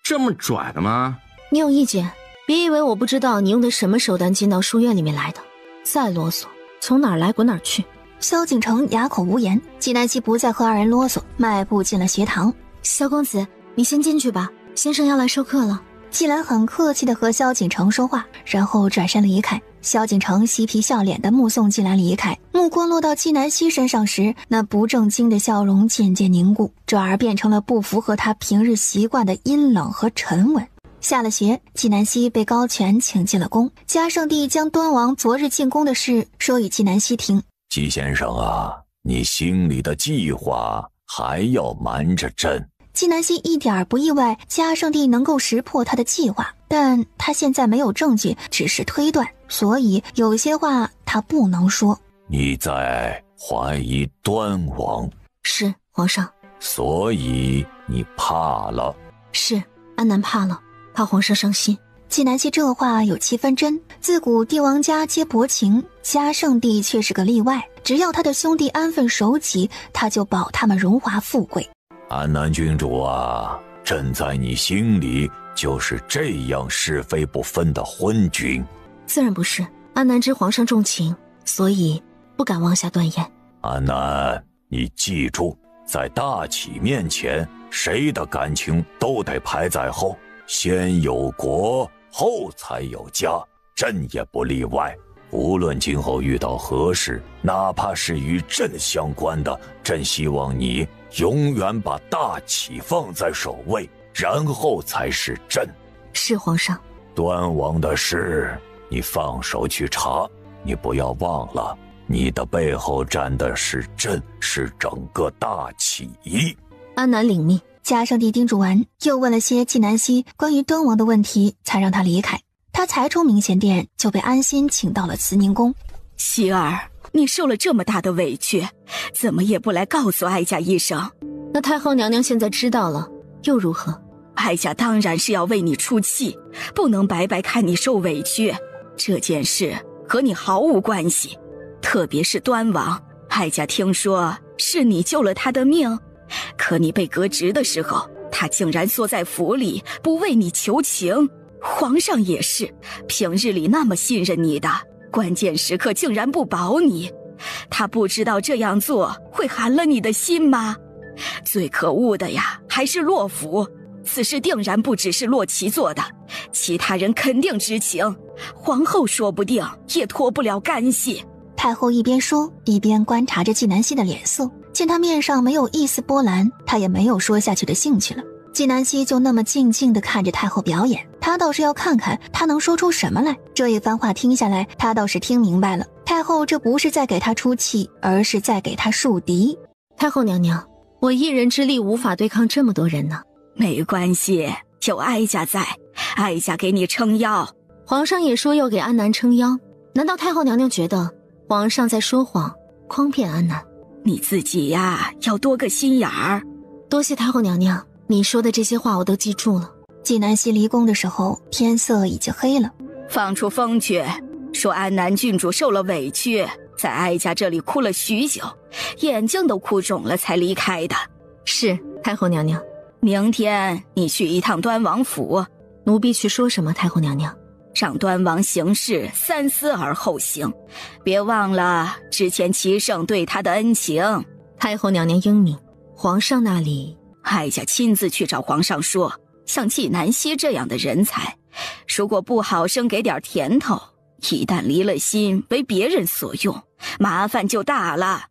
Speaker 4: 这么拽的吗？
Speaker 5: 你有意见？别以为我不知道你用的什么手段进到书院里面来的，再啰嗦，从哪儿来滚哪儿去。
Speaker 1: 萧景城哑口无言，纪南希不再和二人啰嗦，迈步进了学堂。
Speaker 5: 萧公子，你先进去吧，先生要来授课了。
Speaker 1: 季兰很客气地和萧景城说话，然后转身离开。萧景城嬉皮笑脸地目送季兰离开，目光落到纪南希身上时，那不正经的笑容渐渐凝固，转而变成了不符合他平日习惯的阴冷和沉稳。下了学，纪南希被高权请进了宫，嘉圣帝将端王昨日进宫的事说与纪南希听。
Speaker 13: 纪先生啊，你心里的计划还要瞒着朕。
Speaker 1: 纪南希一点不意外嘉圣帝能够识破他的计划，但他现在没有证据，只是推断，所以有些话他不能说。
Speaker 13: 你在怀疑端王？
Speaker 5: 是，皇上。
Speaker 13: 所以你怕了？
Speaker 5: 是，安南怕了，怕皇上伤心。
Speaker 1: 纪南希这话有7分真，自古帝王家皆薄情，嘉圣帝却是个例外，只要他的兄弟安分守己，他就保他们荣华富贵。
Speaker 13: 安南郡主啊，朕在你心里就是这样是非不分的昏君。
Speaker 5: 自然不是，安南知皇上重情，所以不敢妄下断言。
Speaker 13: 安南，你记住，在大启面前，谁的感情都得排在后，先有国，后才有家，朕也不例外。无论今后遇到何事，哪怕是与朕相关的，朕希望你永远把大启放在首位，然后才是朕。
Speaker 5: 是，皇上。
Speaker 13: 端王的事，你放手去查，你不要忘了，你的背后站的是朕，是整个大启。
Speaker 5: 安南领命。
Speaker 1: 嘉圣帝叮嘱完，又问了些纪南希关于端王的问题，才让他离开。他才出明贤殿，就被安心请到了慈宁宫。
Speaker 18: 希儿，你受了这么大的委屈，怎么也不来告诉哀家一声？
Speaker 5: 那太后娘娘现在知道了，又如何？
Speaker 18: 哀家当然是要为你出气，不能白白看你受委屈。这件事和你毫无关系，特别是端王，哀家听说是你救了他的命，可你被革职的时候，他竟然缩在府里，不为你求情。皇上也是，平日里那么信任你的，关键时刻竟然不保你，他不知道这样做会寒了你的心吗？最可恶的呀，还是洛府，此事定然不只是洛奇做的，其他人肯定知情，皇后说不定也脱不了干系。
Speaker 1: 太后一边说，一边观察着纪南希的脸色，见他面上没有一丝波澜，他也没有说下去的兴趣了。纪南希就那么静静地看着太后表演，他倒是要看看他能说出什么来。这一番话听下来，他倒是听明白了，太后这不是在给他出气，而是在给他树敌。
Speaker 5: 太后娘娘，我一人之力无法对抗这么多人呢。
Speaker 18: 没关系，有哀家在，哀家给你撑腰。
Speaker 5: 皇上也说要给安南撑腰，难道太后娘娘觉得皇上在说谎，诓骗安南？
Speaker 18: 你自己呀，要多个心眼儿。
Speaker 5: 多谢太后娘娘，你说的这些话我都记住了。
Speaker 1: 纪南希离宫的时候，天色已经黑了。
Speaker 18: 放出风去，说安南郡主受了委屈，在哀家这里哭了许久，眼睛都哭肿了才离开的。
Speaker 5: 是，太后娘娘。
Speaker 18: 明天你去一趟端王府。
Speaker 5: 奴婢去说什么？太后娘娘。
Speaker 18: 让端王行事三思而后行，别忘了之前齐胜对他的恩情。
Speaker 5: 太后娘娘英明。皇上那里，
Speaker 18: 哀家亲自去找皇上说，像纪南希这样的人才，如果不好生给点甜头，一旦离了心为别人所用，麻烦就大了。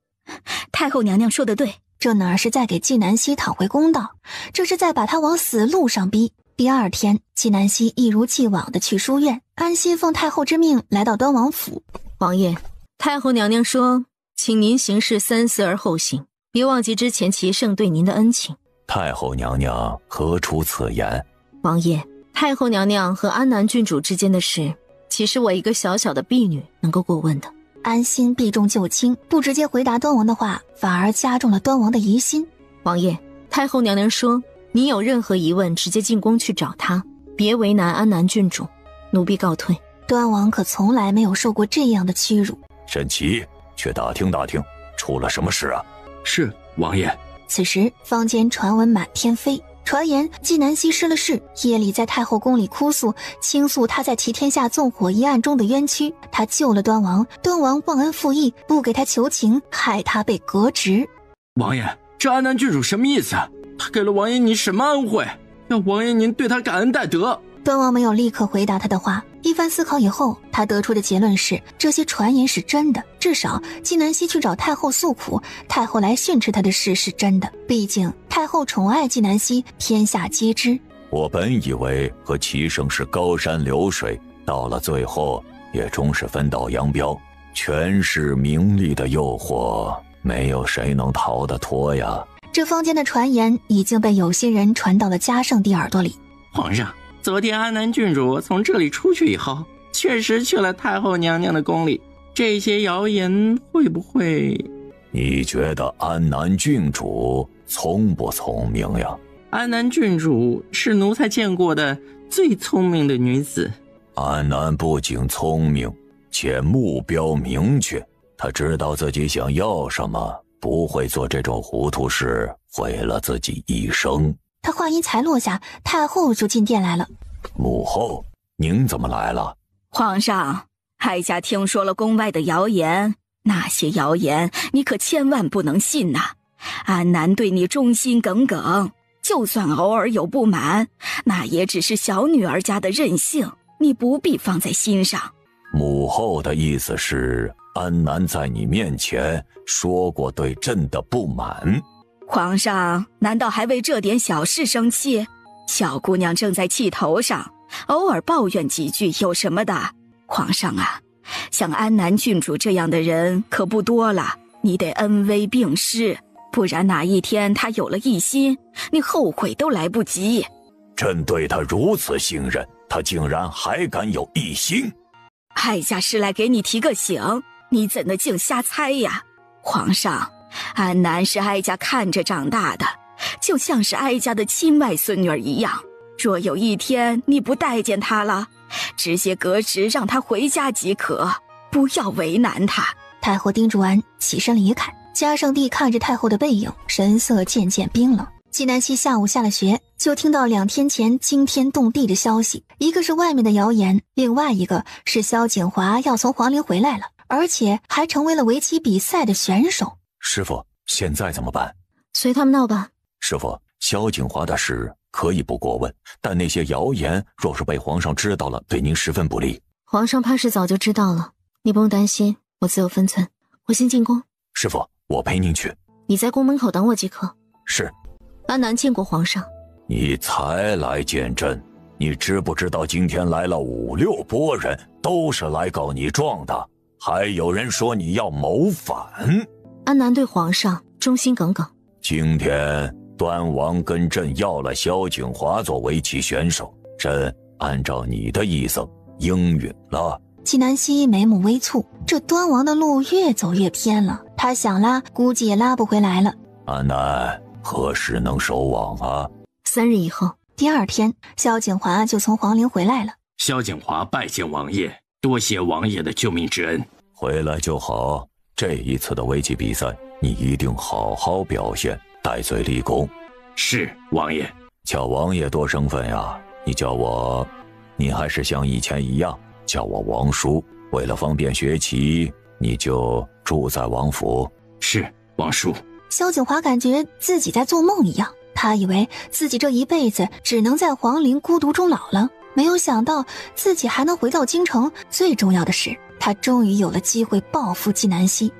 Speaker 18: 太后娘娘说得对，
Speaker 1: 这哪是在给纪南希讨回公道，这是在把他往死路上逼。第二天，纪南希一如既往地去书院，安心奉太后之命来到端王府。
Speaker 9: 王爷，太后娘娘说，请您行事三思而后行，别忘记之前齐胜对您的恩情。
Speaker 13: 太后娘娘何出此言？
Speaker 9: 王爷，太后娘娘和安南郡主之间的事，岂是我一个小小的婢女能够过问的？
Speaker 1: 安心避重就轻，不直接回答端王的话，反而加重了端王的疑心。
Speaker 9: 王爷，太后娘娘说，您有任何疑问直接进宫去找她，别为难安南郡主，奴婢告退。
Speaker 1: 端王可从来没有受过这样的屈辱。
Speaker 13: 沈琦，去打听打听，出了什么事啊？
Speaker 4: 是，王爷。
Speaker 1: 此时坊间传闻满天飞，传言纪南希失了势，夜里在太后宫里哭诉，倾诉他在齐天下纵火一案中的冤屈。他救了端王，端王忘恩负义，不给他求情，害他被革职。
Speaker 4: 王爷，这安南郡主什么意思？他给了王爷你什么恩惠？要王爷您对他感恩戴德。
Speaker 1: 端王没有立刻回答他的话，一番思考以后，他得出的结论是，这些传言是真的，至少纪南希去找太后诉苦，太后来训斥他的事是真的，毕竟太后宠爱纪南希，天下皆知。
Speaker 13: 我本以为和齐胜是高山流水，到了最后也终是分道扬镳，权势名利的诱惑，没有谁能逃得脱呀。
Speaker 1: 这坊间的传言已经被有心人传到了嘉圣帝耳朵里。
Speaker 4: 皇上，昨天安南郡主从这里出去以后，确实去了太后娘娘的宫里，这些谣言会不会……
Speaker 13: 你觉得安南郡主聪不聪明呀？
Speaker 4: 安南郡主是奴才见过的最聪明的女子。
Speaker 13: 安南不仅聪明，且目标明确，她知道自己想要什么，不会做这种糊涂事，毁了自己一生。
Speaker 1: 他话音才落下，太后就进殿来了。
Speaker 13: 母后，您怎么来了？
Speaker 18: 皇上，哀家听说了宫外的谣言，那些谣言你可千万不能信呐。安南对你忠心耿耿，就算偶尔有不满，那也只是小女儿家的任性，你不必放在心上。
Speaker 13: 母后的意思是，安南在你面前说过对朕的不满。
Speaker 18: 皇上难道还为这点小事生气？小姑娘正在气头上，偶尔抱怨几句有什么的？皇上啊，像安南郡主这样的人可不多了，你得恩威并施，不然哪一天她有了异心，你后悔都来不及。
Speaker 13: 朕对她如此信任，她竟然还敢有异心？
Speaker 18: 哀家是来给你提个醒，你怎的净瞎猜呀？皇上，安南是哀家看着长大的，就像是哀家的亲外孙女儿一样。若有一天你不待见她了，直接革职让她回家即可，不要为难她。
Speaker 1: 太后叮嘱完，起身离开。嘉圣帝看着太后的背影，神色渐渐冰冷。纪南希下午下了学，就听到2天前惊天动地的消息，一个是外面的谣言，另外一个是萧景华要从皇陵回来了，而且还成为了围棋比赛的选手。
Speaker 13: 师父，现在怎么办？
Speaker 9: 随他们闹吧。
Speaker 13: 师父，萧景华的事可以不过问，但那些谣言若是被皇上知道了，对您十分不利。
Speaker 9: 皇上怕是早就知道了，你不用担心，我自有分寸。我先进宫。
Speaker 13: 师父，我陪您去。
Speaker 9: 你在宫门口等我即可。
Speaker 13: 是。
Speaker 9: 安南见过皇上。
Speaker 13: 你才来见朕，你知不知道今天来了5、6拨人，都是来告你状的，还有人说你要谋反。
Speaker 9: 安南对皇上忠心耿耿。
Speaker 13: 今天端王跟朕要了萧景华做围棋选手，朕按照你的意思应允了。
Speaker 1: 纪南希眉目微蹙，这端王的路越走越偏了，他想拉估计也拉不回来了。
Speaker 13: 安南何时能收网啊
Speaker 9: ？3日以后。
Speaker 1: 第2天，萧景华就从皇陵回来了。
Speaker 4: 萧景华拜见王爷，多谢王爷的救命之恩。
Speaker 13: 回来就好，这一次的围棋比赛你一定好好表现，戴罪立功。
Speaker 4: 是，王爷。
Speaker 13: 叫王爷多生分呀，你叫我，你还是像以前一样叫我王叔。为了方便学棋，你就住在王府。
Speaker 4: 是，王叔。
Speaker 1: 萧景华感觉自己在做梦一样，他以为自己这一辈子只能在皇陵孤独终老了，没有想到自己还能回到京城。最重要的是，他终于有了机会报复纪南希。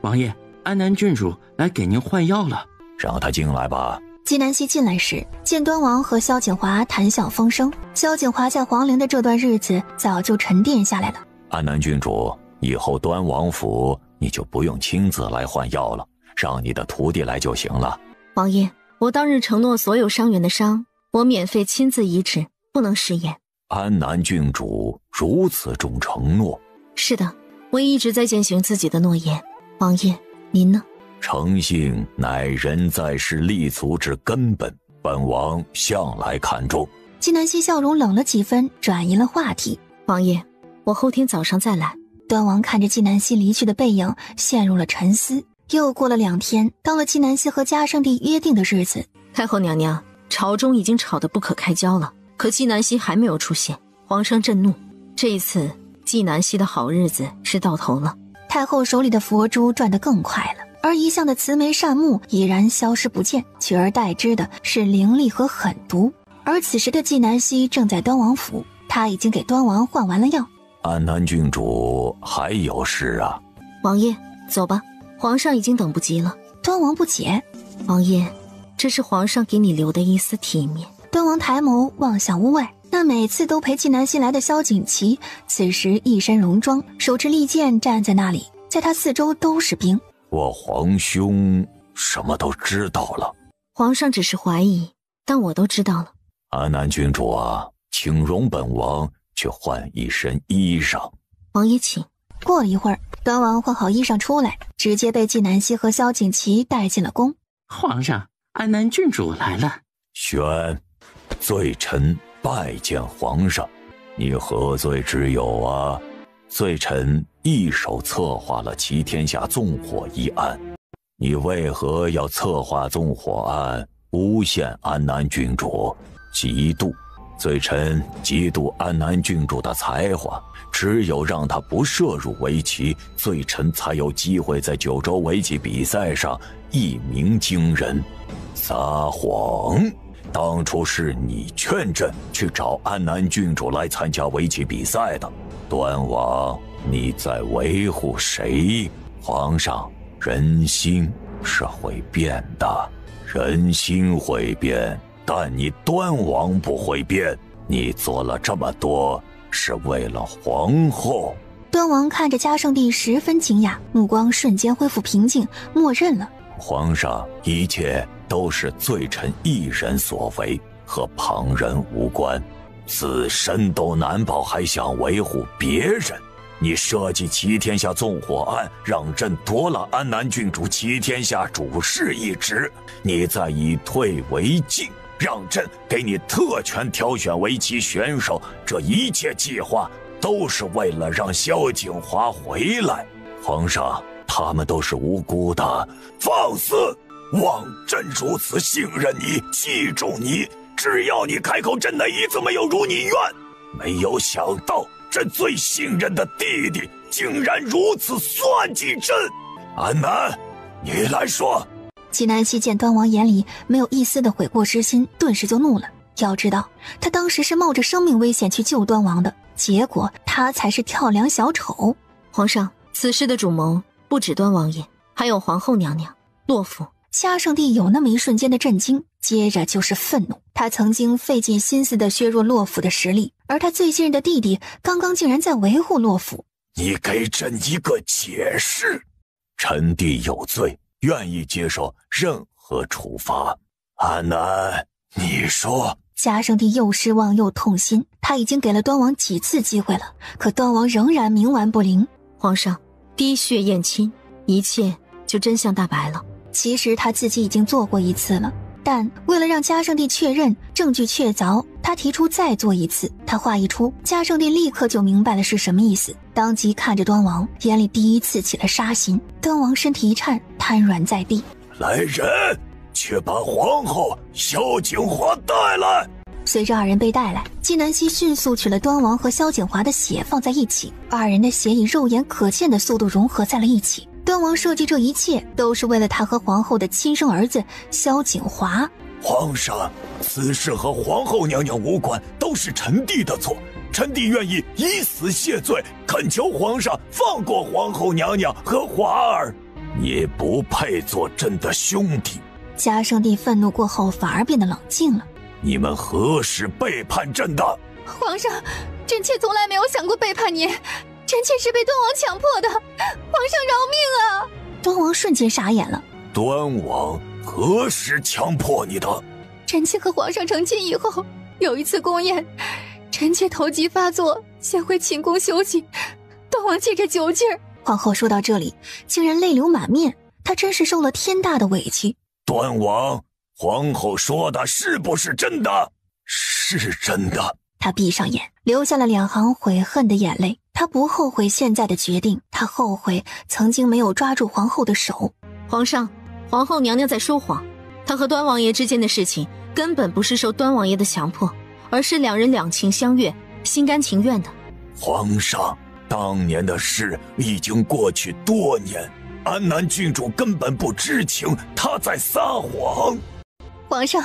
Speaker 4: 王爷，安南郡主来给您换药了。
Speaker 13: 让他进来吧。
Speaker 1: 纪南希进来时，见端王和萧景华谈笑风生。萧景华在皇陵的这段日子早就沉淀下来了。
Speaker 13: 安南郡主，以后端王府你就不用亲自来换药了，让你的徒弟来就行了。
Speaker 5: 王爷，我当日承诺所有伤员的伤，我免费亲自医治，不能食言。
Speaker 13: 安南郡主如此重承诺。
Speaker 5: 是的，我一直在践行自己的诺言。王爷，您呢？
Speaker 13: 诚信乃人在世立足之根本，本王向来看重。
Speaker 1: 纪南希笑容冷了几分，转移了话题。
Speaker 5: 王爷，我后天早上再来。
Speaker 1: 端王看着纪南希离去的背影，陷入了沉思。又过了2天，到了纪南希和嘉圣帝约定的日子。
Speaker 5: 太后娘娘，朝中已经吵得不可开交了，可纪南希还没有出现，皇上震怒。这一次，纪南希的好日子是到头了。
Speaker 1: 太后手里的佛珠转得更快了，而一向的慈眉善目已然消失不见，取而代之的是凌厉和狠毒。而此时的纪南希正在端王府，他已经给端王换完了药。
Speaker 13: 安南郡主还有事啊？
Speaker 5: 王爷，走吧，皇上已经等不及了。
Speaker 1: 端王不解，
Speaker 5: 王爷，这是皇上给你留的一丝体面。
Speaker 1: 端王抬眸望向屋外，那每次都陪纪南希来的萧景祺，此时一身戎装，手持利剑站在那里，在他四周都是兵。
Speaker 13: 我皇兄什么都知道了。
Speaker 5: 皇上只是怀疑，但我都知道了。
Speaker 13: 安南郡主啊，请容本王去换一身衣裳。
Speaker 5: 王爷请。
Speaker 1: 过了一会儿，端王换好衣裳出来，直接被纪南希和萧景祺带进了宫。
Speaker 2: 皇上，安南郡主来了。
Speaker 13: 宣，罪臣拜见皇上。你何罪之有啊？罪臣一手策划了齐天下纵火一案，你为何要策划纵火案，诬陷安南郡主？嫉妒。罪臣嫉妒安南郡主的才华，只有让她不涉入围棋，罪臣才有机会在9州围棋比赛上一鸣惊人。撒谎！当初是你劝朕去找安南郡主来参加围棋比赛的。端王，你在维护谁？皇上，人心是会变的，人心会变，但你端王不会变。你做了这么多，是为了皇后。
Speaker 1: 端王看着嘉圣帝十分惊讶，目光瞬间恢复平静，默认了。
Speaker 13: 皇上，一切都是罪臣一人所为，和旁人无关。自身都难保，还想维护别人？你设计齐天下纵火案，让朕夺了安南郡主齐天下主事一职，你再以退为进，让朕给你特权挑选围棋选手，这一切计划都是为了让萧景华回来。皇上，他们都是无辜的。放肆！望朕如此信任你，器重你，只要你开口，朕哪一次没有如你愿？没有想到，朕最信任的弟弟竟然如此算计朕。安南，你来说。
Speaker 1: 纪南希见端王眼里没有一丝的悔过之心，顿时就怒了。要知道，他当时是冒着生命危险去救端王的，结果他才是跳梁小丑。
Speaker 5: 皇上，此事的主谋不止端王爷，还有皇后娘娘、洛府。
Speaker 1: 嘉圣帝有那么一瞬间的震惊，接着就是愤怒。他曾经费尽心思的削弱洛府的实力，而他最信任的弟弟刚刚竟然在维护洛府。
Speaker 13: 你给朕一个解释。臣弟有罪，愿意接受任何处罚。安南，你说。
Speaker 1: 嘉圣帝又失望又痛心，他已经给了端王几次机会了，可端王仍然冥顽不灵。
Speaker 5: 皇上，滴血验亲，一切就真相大白了。
Speaker 1: 其实他自己已经做过一次了，但为了让嘉圣帝确认证据确凿，他提出再做一次。他话一出，嘉圣帝立刻就明白了是什么意思，当即看着端王，眼里第一次起了杀心。端王身体一颤，瘫软在地。
Speaker 13: 来人，去把皇后萧景华带来。
Speaker 1: 随着二人被带来，纪南希迅速取了端王和萧景华的血放在一起，二人的血以肉眼可见的速度融合在了一起。端王设计这一切都是为了他和皇后的亲生儿子萧景华。
Speaker 13: 皇上，此事和皇后娘娘无关，都是臣弟的错，臣弟愿意以死谢罪，恳求皇上放过皇后娘娘和华儿。你不配做朕的兄弟，
Speaker 1: 嘉圣帝愤怒过后反而变得冷静了。
Speaker 13: 你们何时背叛朕的？
Speaker 12: 皇上，臣妾从来没有想过背叛您，臣妾是被端王强迫的，皇上饶命啊！
Speaker 1: 端王瞬间傻眼了。
Speaker 13: 端王何时强迫你的？
Speaker 12: 臣妾和皇上成亲以后，有一次宫宴，臣妾头疾发作，先回寝宫休息，端王借着酒劲儿。
Speaker 1: 皇后说到这里，竟然泪流满面，她真是受了天大的委屈。
Speaker 13: 端王，皇后说的是不是真的？是真的。
Speaker 1: 他闭上眼，流下了2行悔恨的眼泪。他不后悔现在的决定，他后悔曾经没有抓住皇后的手。
Speaker 5: 皇上，皇后娘娘在说谎，她和端王爷之间的事情根本不是受端王爷的强迫，而是两人两情相悦，心甘情愿的。
Speaker 13: 皇上，当年的事已经过去多年，安南郡主根本不知情，她在撒谎。
Speaker 12: 皇上，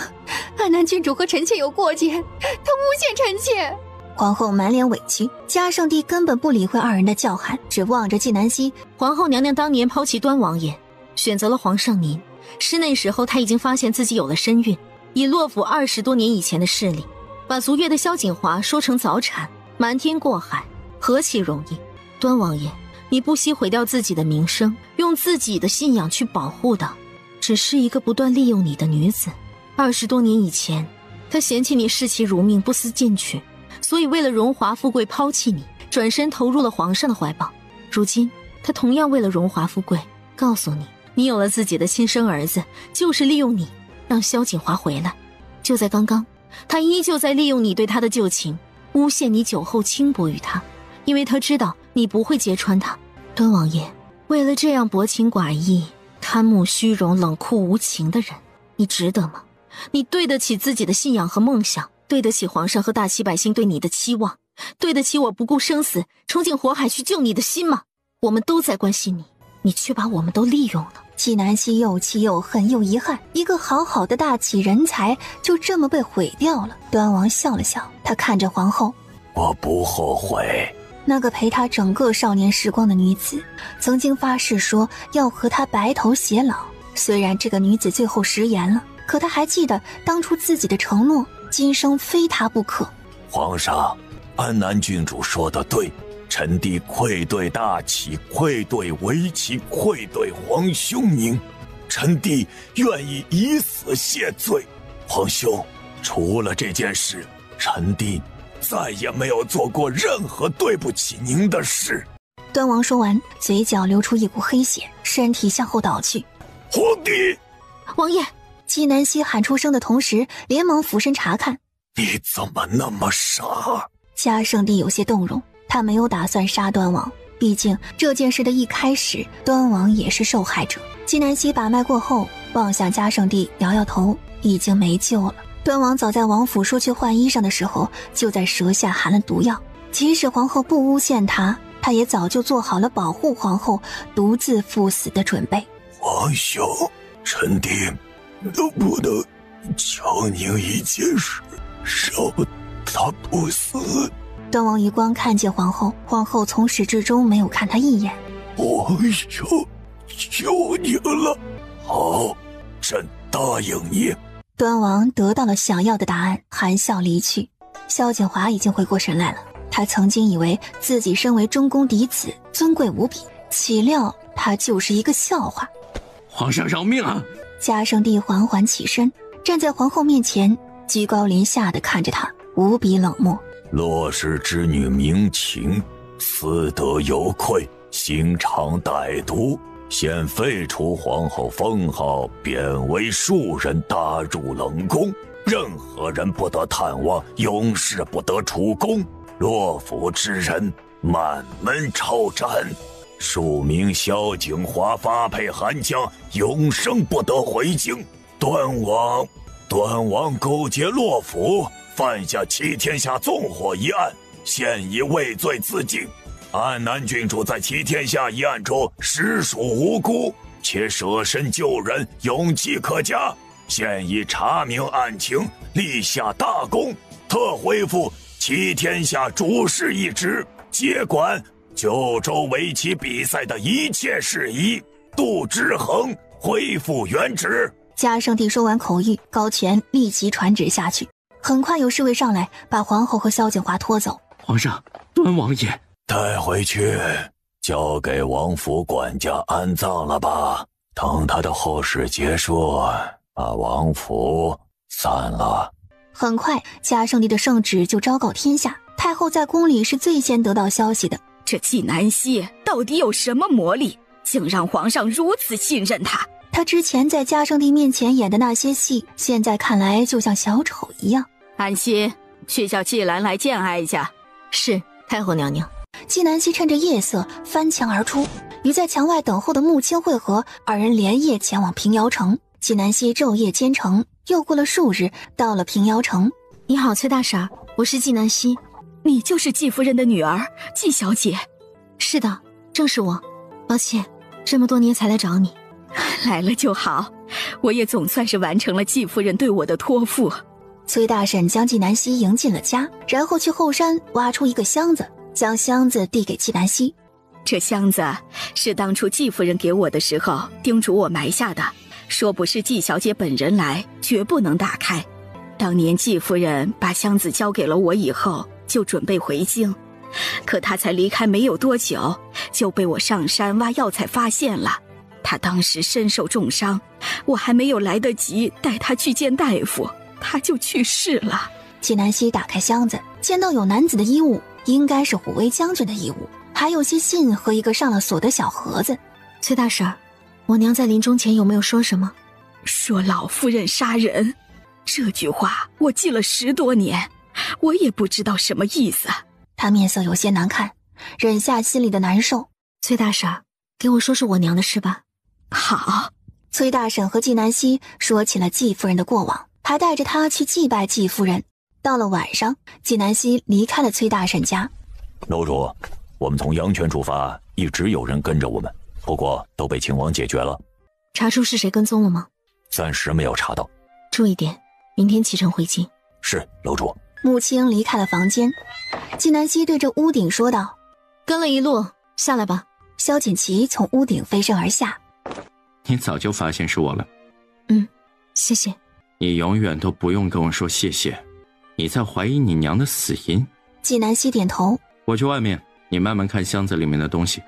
Speaker 12: 安南郡主和臣妾有过节，他诬陷臣妾。
Speaker 1: 皇后满脸委屈，嘉圣帝根本不理会二人的叫喊，只望着纪南希。
Speaker 5: 皇后娘娘当年抛弃端王爷，选择了皇上您，是那时候她已经发现自己有了身孕，以洛府20多年以前的势力，把足月的萧景华说成早产，瞒天过海，何其容易。端王爷，你不惜毁掉自己的名声，用自己的信仰去保护的，只是一个不断利用你的女子。20多年以前，她嫌弃你视其如命，不思进取，所以为了荣华富贵抛弃你，转身投入了皇上的怀抱。如今她同样为了荣华富贵，告诉你，你有了自己的亲生儿子，就是利用你让萧景华回来。就在刚刚，她依旧在利用你对她的旧情，诬陷你酒后轻薄于她，因为她知道你不会揭穿她。端王爷，为了这样薄情寡义、贪慕虚荣、冷酷无情的人，你值得吗？你对得起自己的信仰和梦想，对得起皇上和大齐百姓对你的期望，对得起我不顾生死冲进火海去救你的心吗？我们都在关心你，你却把我们都利用了。
Speaker 1: 纪南希又气又恨又遗憾，一个好好的大齐人才就这么被毁掉了。端王笑了笑，他看着皇后，
Speaker 13: 我不后悔。
Speaker 1: 那个陪他整个少年时光的女子，曾经发誓说要和他白头偕老。虽然这个女子最后食言了，可他还记得当初自己的承诺，今生非他不可。
Speaker 13: 皇上，安南郡主说得对，臣弟愧对大齐，愧对围棋，愧对皇兄您，臣弟愿意以死谢罪。皇兄，除了这件事，臣弟再也没有做过任何对不起您的事。
Speaker 1: 端王说完，嘴角流出一股黑血，身体向后倒去。
Speaker 13: 皇帝！
Speaker 5: 王爷！
Speaker 1: 纪南希喊出声的同时，连忙俯身查看。
Speaker 13: 你怎么那么傻？
Speaker 1: 嘉圣帝有些动容，他没有打算杀端王，毕竟这件事的一开始，端王也是受害者。纪南希把脉过后，望向嘉圣帝，摇摇头，已经没救了。端王早在王府说去换衣裳的时候，就在舌下含了毒药。即使皇后不诬陷他，他也早就做好了保护皇后独自赴死的准备。
Speaker 13: 皇兄，臣弟能不能求您一件事，饶他不死？
Speaker 1: 端王余光看见皇后，皇后从始至终没有看他一眼。
Speaker 13: 皇兄，求您了。好，朕答应你。
Speaker 1: 端王得到了想要的答案，含笑离去。萧景华已经回过神来了，他曾经以为自己身为中宫嫡子，尊贵无比，岂料他就是一个笑话。
Speaker 4: 皇上饶命啊！
Speaker 1: 嘉圣帝缓缓起身，站在皇后面前，居高临下地看着她，无比冷漠。
Speaker 13: 洛氏之女明晴，私德有愧，心肠歹毒，现废除皇后封号，贬为庶人，打入冷宫，任何人不得探望，永世不得出宫。洛府之人满门抄斩，庶民萧景华发配寒江，永生不得回京。端王勾结洛府，犯下欺天下纵火一案，现已畏罪自尽。安南郡主在欺天下一案中实属无辜，且舍身救人，勇气可嘉。现已查明案情，立下大功，特恢复欺天下主事一职，接管九州围棋比赛的一切事宜。杜之衡恢复原职，
Speaker 1: 嘉圣帝说完口谕，高权立即传旨下去。很快有侍卫上来，把皇后和萧景华拖走。
Speaker 4: 皇上，端王爷
Speaker 13: 带回去，交给王府管家安葬了吧。等他的后事结束，把王府散了。
Speaker 1: 很快，嘉圣帝的圣旨就昭告天下。太后在宫里是最先得到消息的。
Speaker 18: 这纪南希到底有什么魔力，竟让皇上如此信任他？
Speaker 1: 他之前在嘉圣帝面前演的那些戏，现在看来就像小丑一样。
Speaker 18: 安心，去叫纪兰来见哀家。
Speaker 5: 是，太后娘娘。
Speaker 1: 纪南希趁着夜色翻墙而出，与在墙外等候的穆青会合，二人连夜前往平遥城。纪南希昼夜兼程，又过了数日，到了平遥城。
Speaker 5: 你好，崔大婶，我是纪南希。
Speaker 18: 你就是纪夫人的女儿，纪小姐。
Speaker 5: 是的，正是我。抱歉，这么多年才来找你。
Speaker 18: 来了就好，我也总算是完成了纪夫人对我的托付。
Speaker 1: 崔大婶将纪南希迎进了家，然后去后山挖出一个箱子，将箱子递给纪南希。
Speaker 18: 这箱子是当初纪夫人给我的时候叮嘱我埋下的，说不是纪小姐本人来，绝不能打开。当年纪夫人把箱子交给了我以后，就准备回京，可她才离开没有多久，就被我上山挖药材发现了。她当时身受重伤，我还没有来得及带她去见大夫，她就去世了。
Speaker 1: 纪南希打开箱子，见到有男子的衣物，应该是虎威将军的衣物，还有些信和一个上了锁的小盒子。
Speaker 5: 崔大婶，我娘在临终前有没有说什么？
Speaker 18: 说老夫人杀人，这句话我记了10多年，我也不知道什么意思。
Speaker 1: 他面色有些难看，忍下心里的难受。
Speaker 5: 崔大婶，给我说说我娘的事吧。
Speaker 18: 好。
Speaker 1: 崔大婶和纪南希说起了纪夫人的过往，还带着她去祭拜纪夫人。到了晚上，纪南希离开了崔大婶家。
Speaker 13: 楼主，我们从阳泉出发，一直有人跟着我们，不过都被亲王解决了。
Speaker 5: 查出是谁跟踪了吗？
Speaker 13: 暂时没有查到。
Speaker 5: 注意点，明天启程回京。
Speaker 13: 是，楼主。
Speaker 1: 穆青离开了房间，纪南希对着屋顶说道：
Speaker 5: 跟了一路，下来吧。
Speaker 1: 萧锦旗从屋顶飞身而下。
Speaker 4: 你早就发现是我了。
Speaker 5: 谢谢。
Speaker 4: 你永远都不用跟我说谢谢。你在怀疑你娘的死因？
Speaker 1: 纪南希点头。
Speaker 4: 我去外面，你慢慢看箱子里面的东西。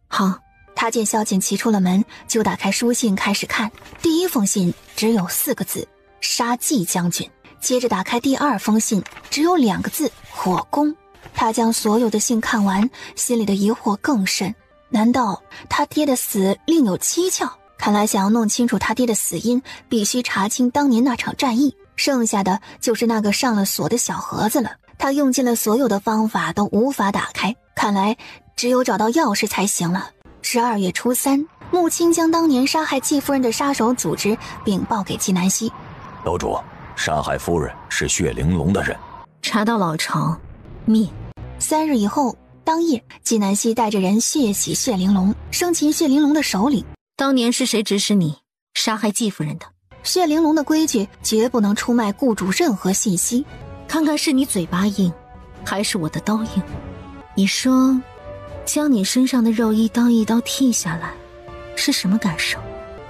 Speaker 5: 好。
Speaker 1: 他见萧锦旗出了门，就打开书信开始看。第一封信只有4个字：杀纪将军。接着打开第2封信，只有2个字：火攻。他将所有的信看完，心里的疑惑更甚。难道他爹的死另有蹊跷？看来想要弄清楚他爹的死因，必须查清当年那场战役。剩下的就是那个上了锁的小盒子了。他用尽了所有的方法都无法打开，看来只有找到钥匙才行了。12月初3，穆青将当年杀害纪夫人的杀手组织禀报给纪南希。
Speaker 13: 楼主，杀害夫人是血玲珑的人。
Speaker 5: 查到老巢，灭。
Speaker 1: 3日以后，当夜，纪南希带着人血洗血玲珑，生擒血玲珑的首领。
Speaker 5: 当年是谁指使你杀害纪夫人的？
Speaker 1: 血玲珑的规矩绝不能出卖雇主任何信息。
Speaker 5: 看看是你嘴巴硬，还是我的刀硬？你说，将你身上的肉一刀一刀剔下来，是什么感受？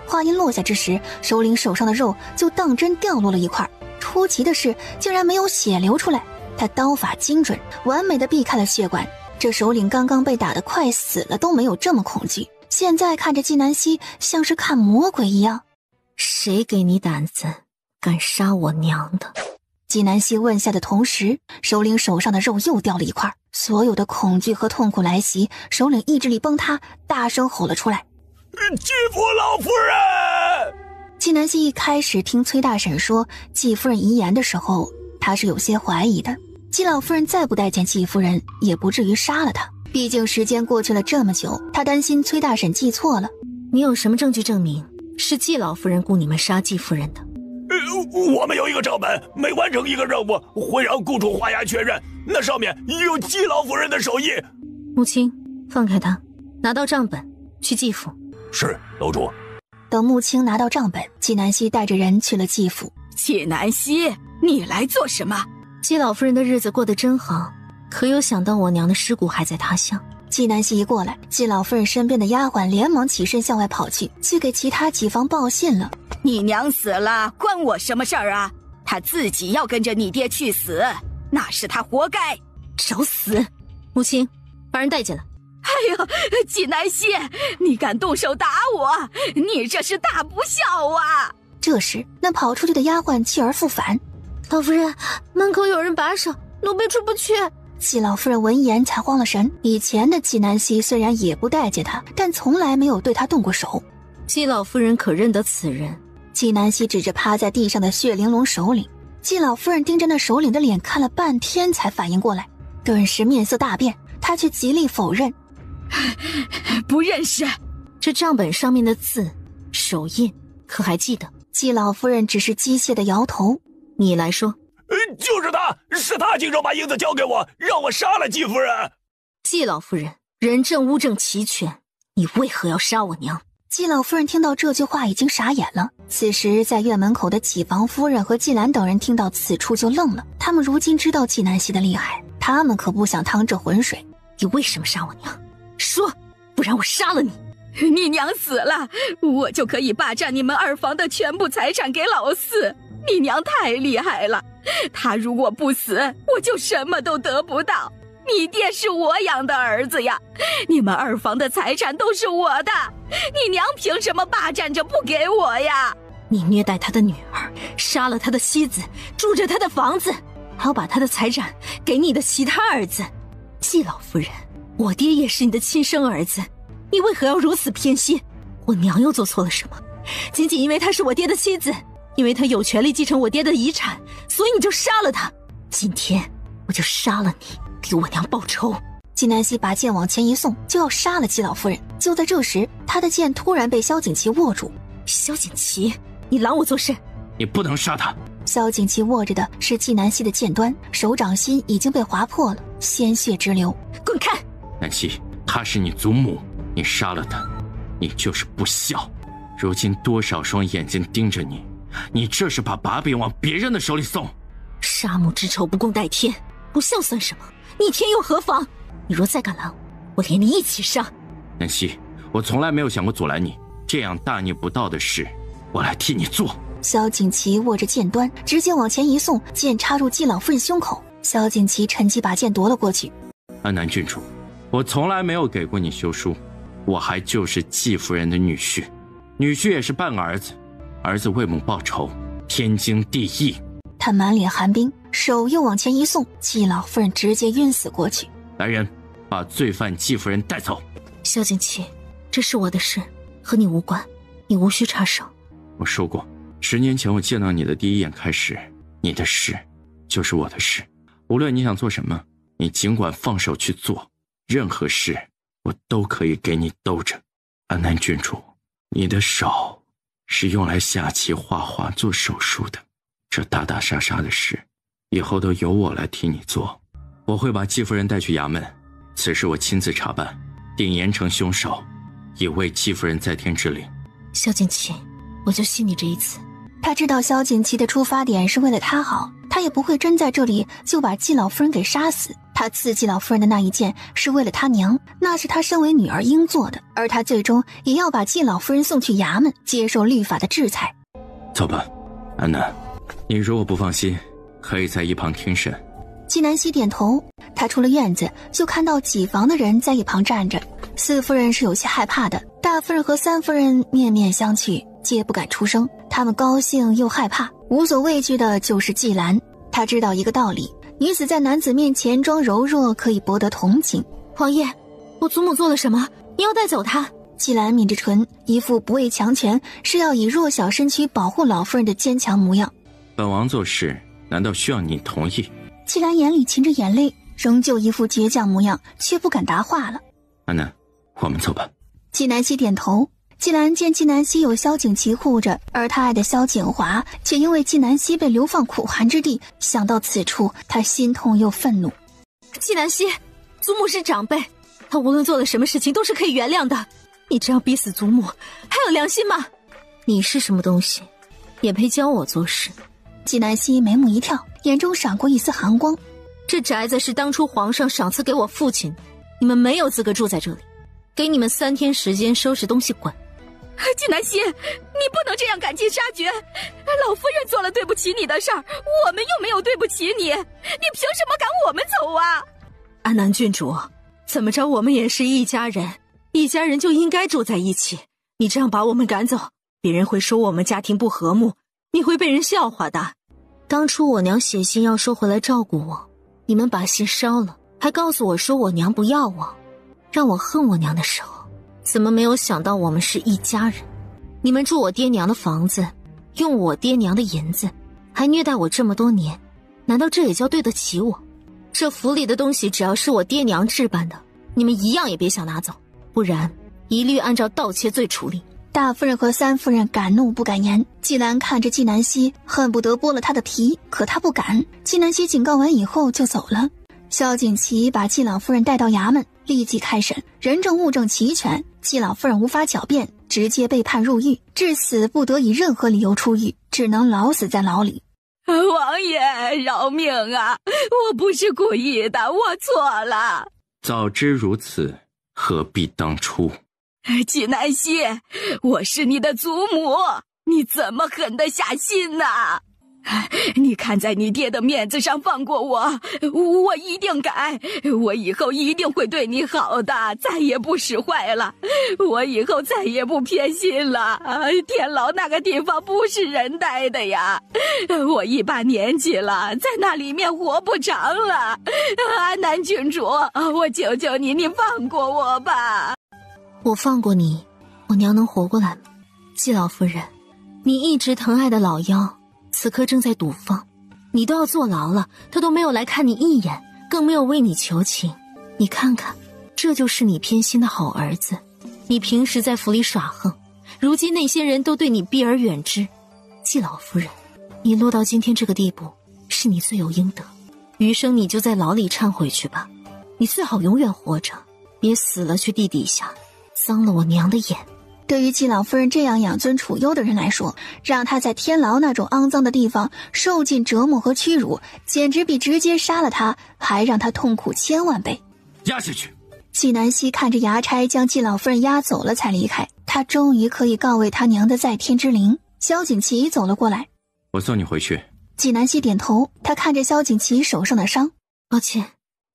Speaker 1: 话音落下之时，首领手上的肉就当真掉落了一块。出奇的是，竟然没有血流出来。他刀法精准，完美的避开了血管。这首领刚刚被打得快死了，都没有这么恐惧。现在看着纪南希，像是看魔鬼一样。
Speaker 5: 谁给你胆子，敢杀我娘的？
Speaker 1: 纪南希问下的同时，首领手上的肉又掉了一块。所有的恐惧和痛苦来袭，首领意志力崩塌，大声吼了出来：
Speaker 10: 纪府老夫人！
Speaker 1: 纪南希一开始听崔大婶说纪夫人遗言的时候，他是有些怀疑的。纪老夫人再不待见纪夫人，也不至于杀了她。毕竟时间过去了这么久，他担心崔大婶记错了。
Speaker 5: 你有什么证据证明是纪老夫人雇你们杀纪夫人的？
Speaker 10: 我们有一个账本，每完成一个任务，会让雇主画押确认，那上面有纪老夫人的手印。
Speaker 5: 穆青，放开他，拿到账本，去纪府。
Speaker 13: 是，楼主。
Speaker 1: 等穆青拿到账本，纪南希带着人去了纪府。
Speaker 18: 纪南希，你来做什么？
Speaker 5: 纪老夫人的日子过得真好，可有想到我娘的尸骨还在他乡？
Speaker 1: 纪南希一过来，纪老夫人身边的丫鬟连忙起身向外跑去给其他几房报信了。
Speaker 18: 你娘死了，关我什么事儿啊？她自己要跟着你爹去死，那是她活该。
Speaker 5: 找死！母亲，把人带进来。
Speaker 18: 哎呦，纪南希，你敢动手打我，你这是大不孝啊！
Speaker 1: 这时，那跑出去的丫鬟弃而复返。
Speaker 12: 老夫人，门口有人把守，奴婢出不去。
Speaker 1: 季老夫人闻言才慌了神。以前的纪南希虽然也不待见她，但从来没有对她动过手。
Speaker 5: 季老夫人可认得此人？
Speaker 1: 纪南希指着趴在地上的血玲珑首领。季老夫人盯着那首领的脸看了半天，才反应过来，顿时面色大变。她却极力否认。
Speaker 18: 不认识，
Speaker 5: 这账本上面的字、手印，可还记得？
Speaker 1: 季老夫人只是机械的摇头。
Speaker 5: 你来说。
Speaker 10: 就是他，是他亲手把英子交给我，让我杀了季夫人。
Speaker 5: 季老夫人，人证物证齐全，你为何要杀我娘？
Speaker 1: 季老夫人听到这句话已经傻眼了。此时在院门口的纪房夫人和季兰等人听到此处就愣了。他们如今知道纪南希的厉害，他们可不想趟这浑水。
Speaker 5: 你为什么杀我娘？说，不然我杀了你。
Speaker 18: 你娘死了，我就可以霸占你们二房的全部财产给老四。你娘太厉害了，她如果不死，我就什么都得不到。你爹是我养的儿子呀，你们二房的财产都是我的，你娘凭什么霸占着不给我呀？
Speaker 5: 你虐待他的女儿，杀了他的妻子，住着他的房子，还要把他的财产给你的其他儿子。季老夫人，我爹也是你的亲生儿子，你为何要如此偏心？我娘又做错了什么？仅仅因为她是我爹的妻子，因为她有权利继承我爹的遗产，所以你就杀了她。今天我就杀了你，给我娘报仇。
Speaker 1: 纪南希把剑往前一送，就要杀了季老夫人。就在这时，他的剑突然被萧景琦握住。
Speaker 5: 萧景琦，你拦我做甚？
Speaker 4: 你不能杀他。
Speaker 1: 萧景琦握着的是纪南希的剑端，手掌心已经被划破了，鲜血直流。
Speaker 5: 滚开！
Speaker 4: 南希，她是你祖母，你杀了她，你就是不孝。如今多少双眼睛盯着你，你这是把把柄往别人的手里送。
Speaker 5: 杀母之仇不共戴天，不孝算什么？逆天又何妨？你若再敢拦我连你一起杀。
Speaker 4: 南希，我从来没有想过阻拦你，这样大逆不道的事，我来替你做。
Speaker 1: 萧景琦握着剑端，直接往前一送，剑插入季老夫人胸口。萧景琦趁机把剑夺了过去。
Speaker 4: 安南郡主，我从来没有给过你休书，我还就是季夫人的女婿，女婿也是半个儿子，儿子为母报仇，天经地义。
Speaker 1: 他满脸寒冰，手又往前一送，季老夫人直接晕死过去。
Speaker 4: 来人，把罪犯季夫人带走。
Speaker 5: 萧景琦，这是我的事，和你无关，你无需插手。
Speaker 4: 我说过，10年前我见到你的第一眼开始，你的事就是我的事。无论你想做什么，你尽管放手去做，任何事我都可以给你兜着。安南郡主，你的手是用来下棋、画画、做手术的，这打打杀杀的事，以后都由我来替你做。我会把季夫人带去衙门，此事我亲自查办，定严惩凶手，以为季夫人在天之灵。
Speaker 5: 萧景琦，我就信你这一次。
Speaker 1: 他知道萧景琦的出发点是为了他好，他也不会真在这里就把季老夫人给杀死。他刺季老夫人的那一剑是为了他娘，那是他身为女儿应做的，而他最终也要把季老夫人送去衙门，接受律法的制裁。
Speaker 4: 走吧，安南，你如果不放心，可以在一旁听审。
Speaker 1: 纪南希点头，他出了院子，就看到几房的人在一旁站着。四夫人是有些害怕的，大夫人和三夫人面面相觑，皆不敢出声。他们高兴又害怕，无所畏惧的就是季兰。他知道一个道理，女子在男子面前装柔弱，可以博得同情。
Speaker 12: 王爷，我祖母做了什么？你要带走她？
Speaker 1: 季兰抿着唇，一副不畏强权，是要以弱小身躯保护老夫人的坚强模样。
Speaker 4: 本王做事难道需要你同意？
Speaker 1: 季兰眼里噙着眼泪，仍旧一副倔强模样，却不敢答话了。
Speaker 4: 安南，我们走吧。
Speaker 1: 纪南希点头。季兰见纪南希有萧景琦护着，而他爱的萧景华却因为纪南希被流放苦寒之地，想到此处，他心痛又愤怒。
Speaker 12: 纪南希，祖母是长辈，她无论做了什么事情都是可以原谅的。你这样逼死祖母，还有良心吗？
Speaker 5: 你是什么东西，也配教我做事？
Speaker 1: 纪南希眉目一跳，眼中闪过一丝寒光。
Speaker 5: 这宅子是当初皇上赏赐给我父亲的，你们没有资格住在这里，给你们3天时间收拾东西滚。
Speaker 18: 纪南希，你不能这样赶尽杀绝。老夫人做了对不起你的事儿，我们又没有对不起你，你凭什么赶我们走啊？
Speaker 9: 安南郡主，怎么着我们也是一家人，一家人就应该住在一起。你这样把我们赶走，别人会说我们家庭不和睦，你会被人笑话的。
Speaker 5: 当初我娘写信要说回来照顾我，你们把信烧了，还告诉我说我娘不要我，让我恨我娘的时候，怎么没有想到我们是一家人？你们住我爹娘的房子，用我爹娘的银子，还虐待我这么多年，难道这也叫对得起我？这府里的东西只要是我爹娘置办的，你们一样也别想拿走，不然一律按照盗窃罪处理。
Speaker 1: 大夫人和三夫人敢怒不敢言，季兰看着纪南希，恨不得剥了他的皮，可他不敢。纪南希警告完以后就走了。萧景琦把季老夫人带到衙门，立即开审，人证物证齐全，季老夫人无法狡辩，直接被判入狱，至死不得以任何理由出狱，只能老死在牢里。
Speaker 18: 王爷饶命啊！我不是故意的，我错了。
Speaker 4: 早知如此，何必当初？
Speaker 18: 纪南希，我是你的祖母，你怎么狠得下心呢？你看在你爹的面子上放过我，我一定改，我以后一定会对你好的，再也不使坏了，我以后再也不偏心了。天牢那个地方不是人待的呀，我一把年纪了，在那里面活不长了。安南郡主，我求求你，你放过我吧。
Speaker 5: 我放过你，我娘能活过来吗？季老夫人，你一直疼爱的老幺此刻正在赌坊，你都要坐牢了，他都没有来看你一眼，更没有为你求情。你看看，这就是你偏心的好儿子。你平时在府里耍横，如今那些人都对你避而远之。季老夫人，你落到今天这个地步，是你罪有应得，余生你就在牢里忏悔去吧。你最好永远活着，别死了去地底下，脏了我娘的眼。
Speaker 1: 对于季老夫人这样养尊处优的人来说，让她在天牢那种肮脏的地方受尽折磨和屈辱，简直比直接杀了她还让她痛苦千万倍。
Speaker 4: 压下去！
Speaker 1: 纪南希看着衙差将季老夫人押走了才离开，他终于可以告慰他娘的在天之灵。萧景琦走了过来，
Speaker 4: 我送你回去。
Speaker 1: 纪南希点头，他看着萧景琦手上的伤，
Speaker 5: 抱歉。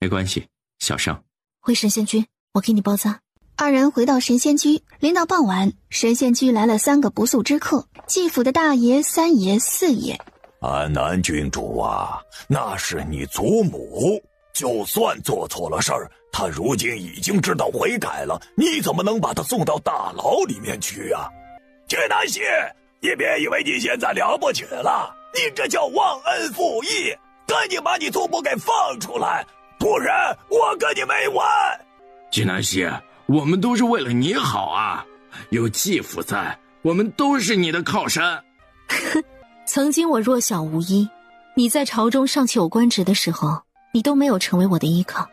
Speaker 4: 没关系，小伤。
Speaker 5: 回神仙居，我给你包扎。
Speaker 1: 二人回到神仙居，临到傍晚，神仙居来了3个不速之客，季府的大爷、三爷、四爷。
Speaker 13: 安南郡主啊，那是你祖母，就算做错了事儿，她如今已经知道悔改了，你怎么能把她送到大牢里面去啊？纪南希，你别以为你现在了不起了，你这叫忘恩负义，赶紧把你祖母给放出来，不然我跟你没完。
Speaker 4: 纪南希，我们都是为了你好啊，有继父在，我们都是你的靠山。
Speaker 5: 曾经我弱小无依，你在朝中尚且有官职的时候，你都没有成为我的依靠。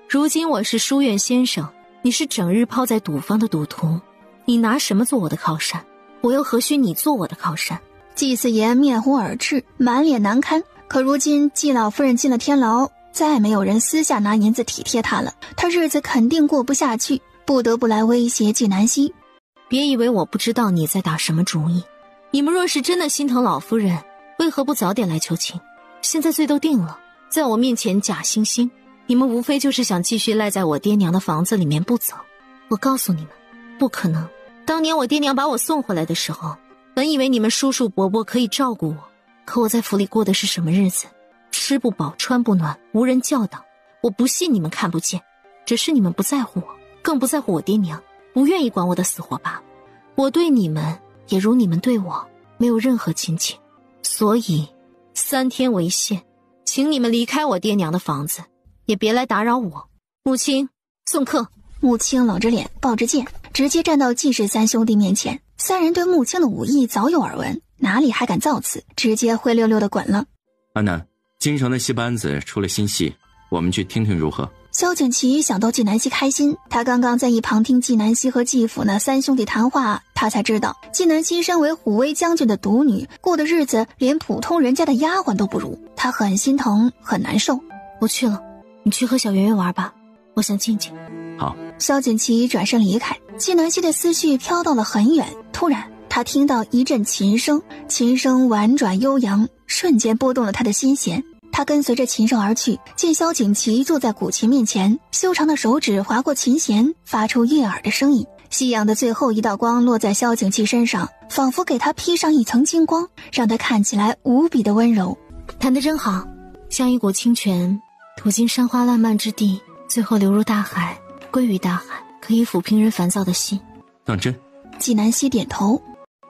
Speaker 5: 如今我是书院先生，你是整日泡在赌坊的赌徒，你拿什么做我的靠山？我又何须你做我的靠山？
Speaker 1: 季四爷面红耳赤，满脸难堪。可如今季老夫人进了天牢，再没有人私下拿银子体贴她了，她日子肯定过不下去，不得不来威胁纪南希。
Speaker 5: 别以为我不知道你在打什么主意，你们若是真的心疼老夫人，为何不早点来求情？现在罪都定了，在我面前假惺惺，你们无非就是想继续赖在我爹娘的房子里面不走。我告诉你们，不可能。当年我爹娘把我送回来的时候，本以为你们叔叔伯伯可以照顾我，可我在府里过的是什么日子？吃不饱穿不暖，无人教导。我不信你们看不见，只是你们不在乎我，更不在乎我爹娘，不愿意管我的死活罢了。我对你们也如你们对我，没有任何亲情，所以3天为限，请你们离开我爹娘的房子，也别来打扰我。母亲，送客。
Speaker 1: 穆青冷着脸，抱着剑，直接站到季氏3兄弟面前。3人对穆青的武艺早有耳闻，哪里还敢造次，直接灰溜溜的滚了。
Speaker 4: 安南，京城的戏班子出了新戏，我们去听听如何？
Speaker 1: 萧景琦想到纪南希开心，他刚刚在一旁听纪南希和季府那3兄弟谈话，他才知道纪南希身为虎威将军的独女，过的日子连普通人家的丫鬟都不如，他很心疼，很难受。
Speaker 5: 我去了，你去和小圆圆玩吧，我想静静。
Speaker 4: 好。
Speaker 1: 萧景琦转身离开，纪南希的思绪飘到了很远。突然他听到一阵琴声，琴声婉转悠扬，瞬间拨动了他的心弦。他跟随着琴声而去，见萧景琦坐在古琴面前，修长的手指划过琴弦，发出悦耳的声音。夕阳的最后一道光落在萧景琦身上，仿佛给他披上一层金光，让他看起来无比的温柔。
Speaker 5: 弹得真好，像一股清泉吐经山花烂漫之地，最后流入大海，归于大海，可以抚平人烦躁的心。
Speaker 4: 当真？
Speaker 1: 纪南希点头。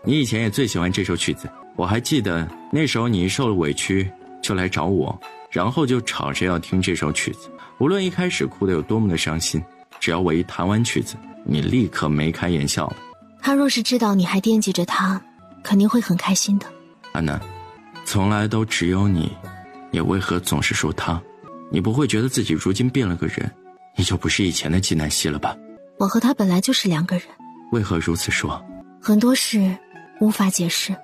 Speaker 4: 你以前也最喜欢这首曲子，我还记得那时候你一受了委屈就来找我，然后就吵着要听这首曲子。无论一开始哭得有多么的伤心，只要我一弹完曲子，你立刻眉开眼笑了。
Speaker 5: 他若是知道你还惦记着他，肯定会很开心的。
Speaker 4: 安南，从来都只有你，也为何总是说他？你不会觉得自己如今变了个人，你就不是以前的纪南希了吧？
Speaker 5: 我和他本来就是两个人。
Speaker 4: 为何如此说？
Speaker 5: 很多事无法解释。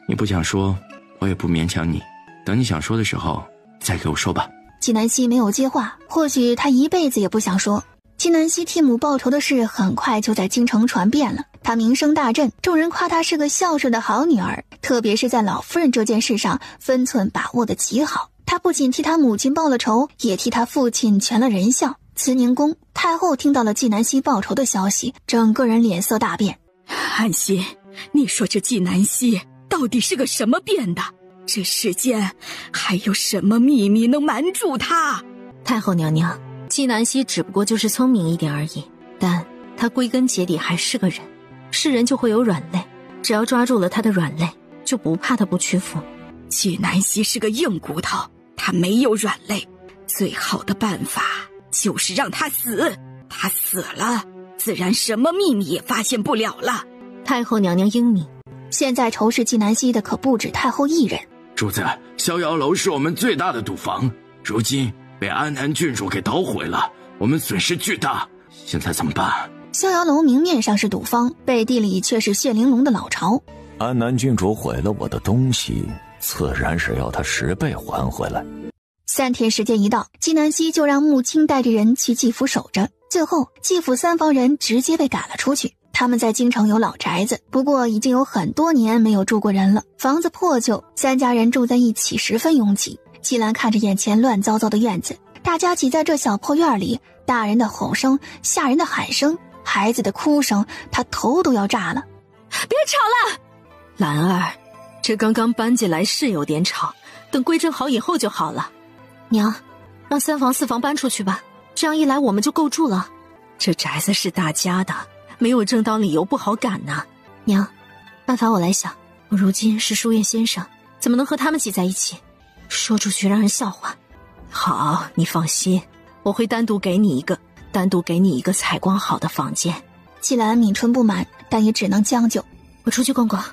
Speaker 4: 你不想说，我也不勉强你，等你想说的时候再给我说吧。
Speaker 1: 纪南希没有接话，或许他一辈子也不想说。纪南希替母报仇的事很快就在京城传遍了，她名声大振，众人夸她是个孝顺的好女儿，特别是在老夫人这件事上分寸把握得极好。她不仅替她母亲报了仇，也替她父亲全了人孝。慈宁宫太后听到了纪南希报仇的消息，整个人脸色大变。
Speaker 18: 安心，你说这纪南希到底是个什么变的？这世间还有什么秘密能瞒住她？
Speaker 5: 太后娘娘，纪南希只不过就是聪明一点而已，但她归根结底还是个人，是人就会有软肋，只要抓住了她的软肋，就不怕她不屈服。
Speaker 18: 纪南希是个硬骨头，她没有软肋，最好的办法就是让她死，她死了，自然什么秘密也发现不了了。
Speaker 5: 太后娘娘英明，
Speaker 1: 现在仇视纪南希的可不止太后一人。
Speaker 4: 主子，逍遥楼是我们最大的赌坊，如今被安南郡主给捣毁了，我们损失巨大，现在怎么办？
Speaker 1: 逍遥楼明面上是赌坊，背地里却是血玲珑的老巢。
Speaker 13: 安南郡主毁了我的东西，自然是要他10倍还回来。
Speaker 1: 3天时间一到，纪南希就让穆青带着人去纪府守着，最后纪府3房人直接被赶了出去。他们在京城有老宅子，不过已经有很多年没有住过人了，房子破旧，3家人住在一起十分拥挤。季兰看着眼前乱糟糟的院子，大家挤在这小破院里，大人的吼声，下人的喊声，孩子的哭声，他头都要炸了。
Speaker 9: 别吵了，兰儿，这刚刚搬进来是有点吵，等归正好以后就好了。
Speaker 5: 娘，让3房4房搬出去吧，这样一来我们就够住了。
Speaker 9: 这宅子是大家的，没有正当理由不好赶呐。
Speaker 5: 娘，办法我来想，我如今是书院先生，怎么能和他们挤在一起？说出去让人笑话。
Speaker 9: 好，你放心，我会单独给你一个采光好的房间。
Speaker 1: 季兰抿唇不满，但也只能将就。
Speaker 5: 我出去逛逛，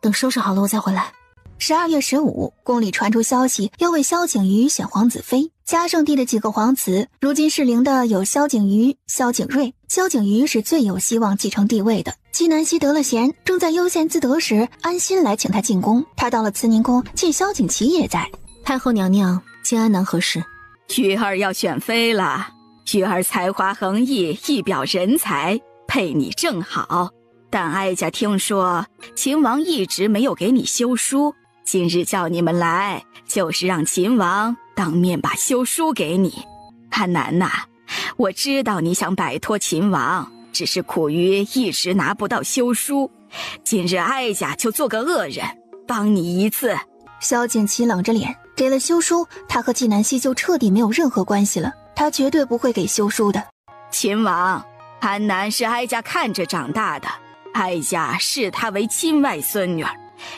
Speaker 5: 等收拾好了我再回来。
Speaker 1: 12月15，宫里传出消息，要为萧景瑜选皇子妃。嘉圣帝的几个皇子，如今适龄的有萧景瑜、萧景睿。萧景瑜是最有希望继承帝位的。纪南希得了闲，正在悠闲自得时，安心来请他进宫。他到了慈宁宫，见萧景琦也在。
Speaker 5: 太后娘娘，见安南何事？
Speaker 18: 瑜儿要选妃了，瑜儿才华横溢，一表人才，配你正好。但哀家听说秦王一直没有给你修书，今日叫你们来，就是让秦王当面把修书给你。安南呐，我知道你想摆脱秦王，只是苦于一直拿不到修书。今日哀家就做个恶人，帮你一次。
Speaker 1: 萧景琦冷着脸，给了修书，他和纪南希就彻底没有任何关系了。他绝对不会给修书的。
Speaker 18: 秦王，安南是哀家看着长大的，哀家视她为亲外孙女儿。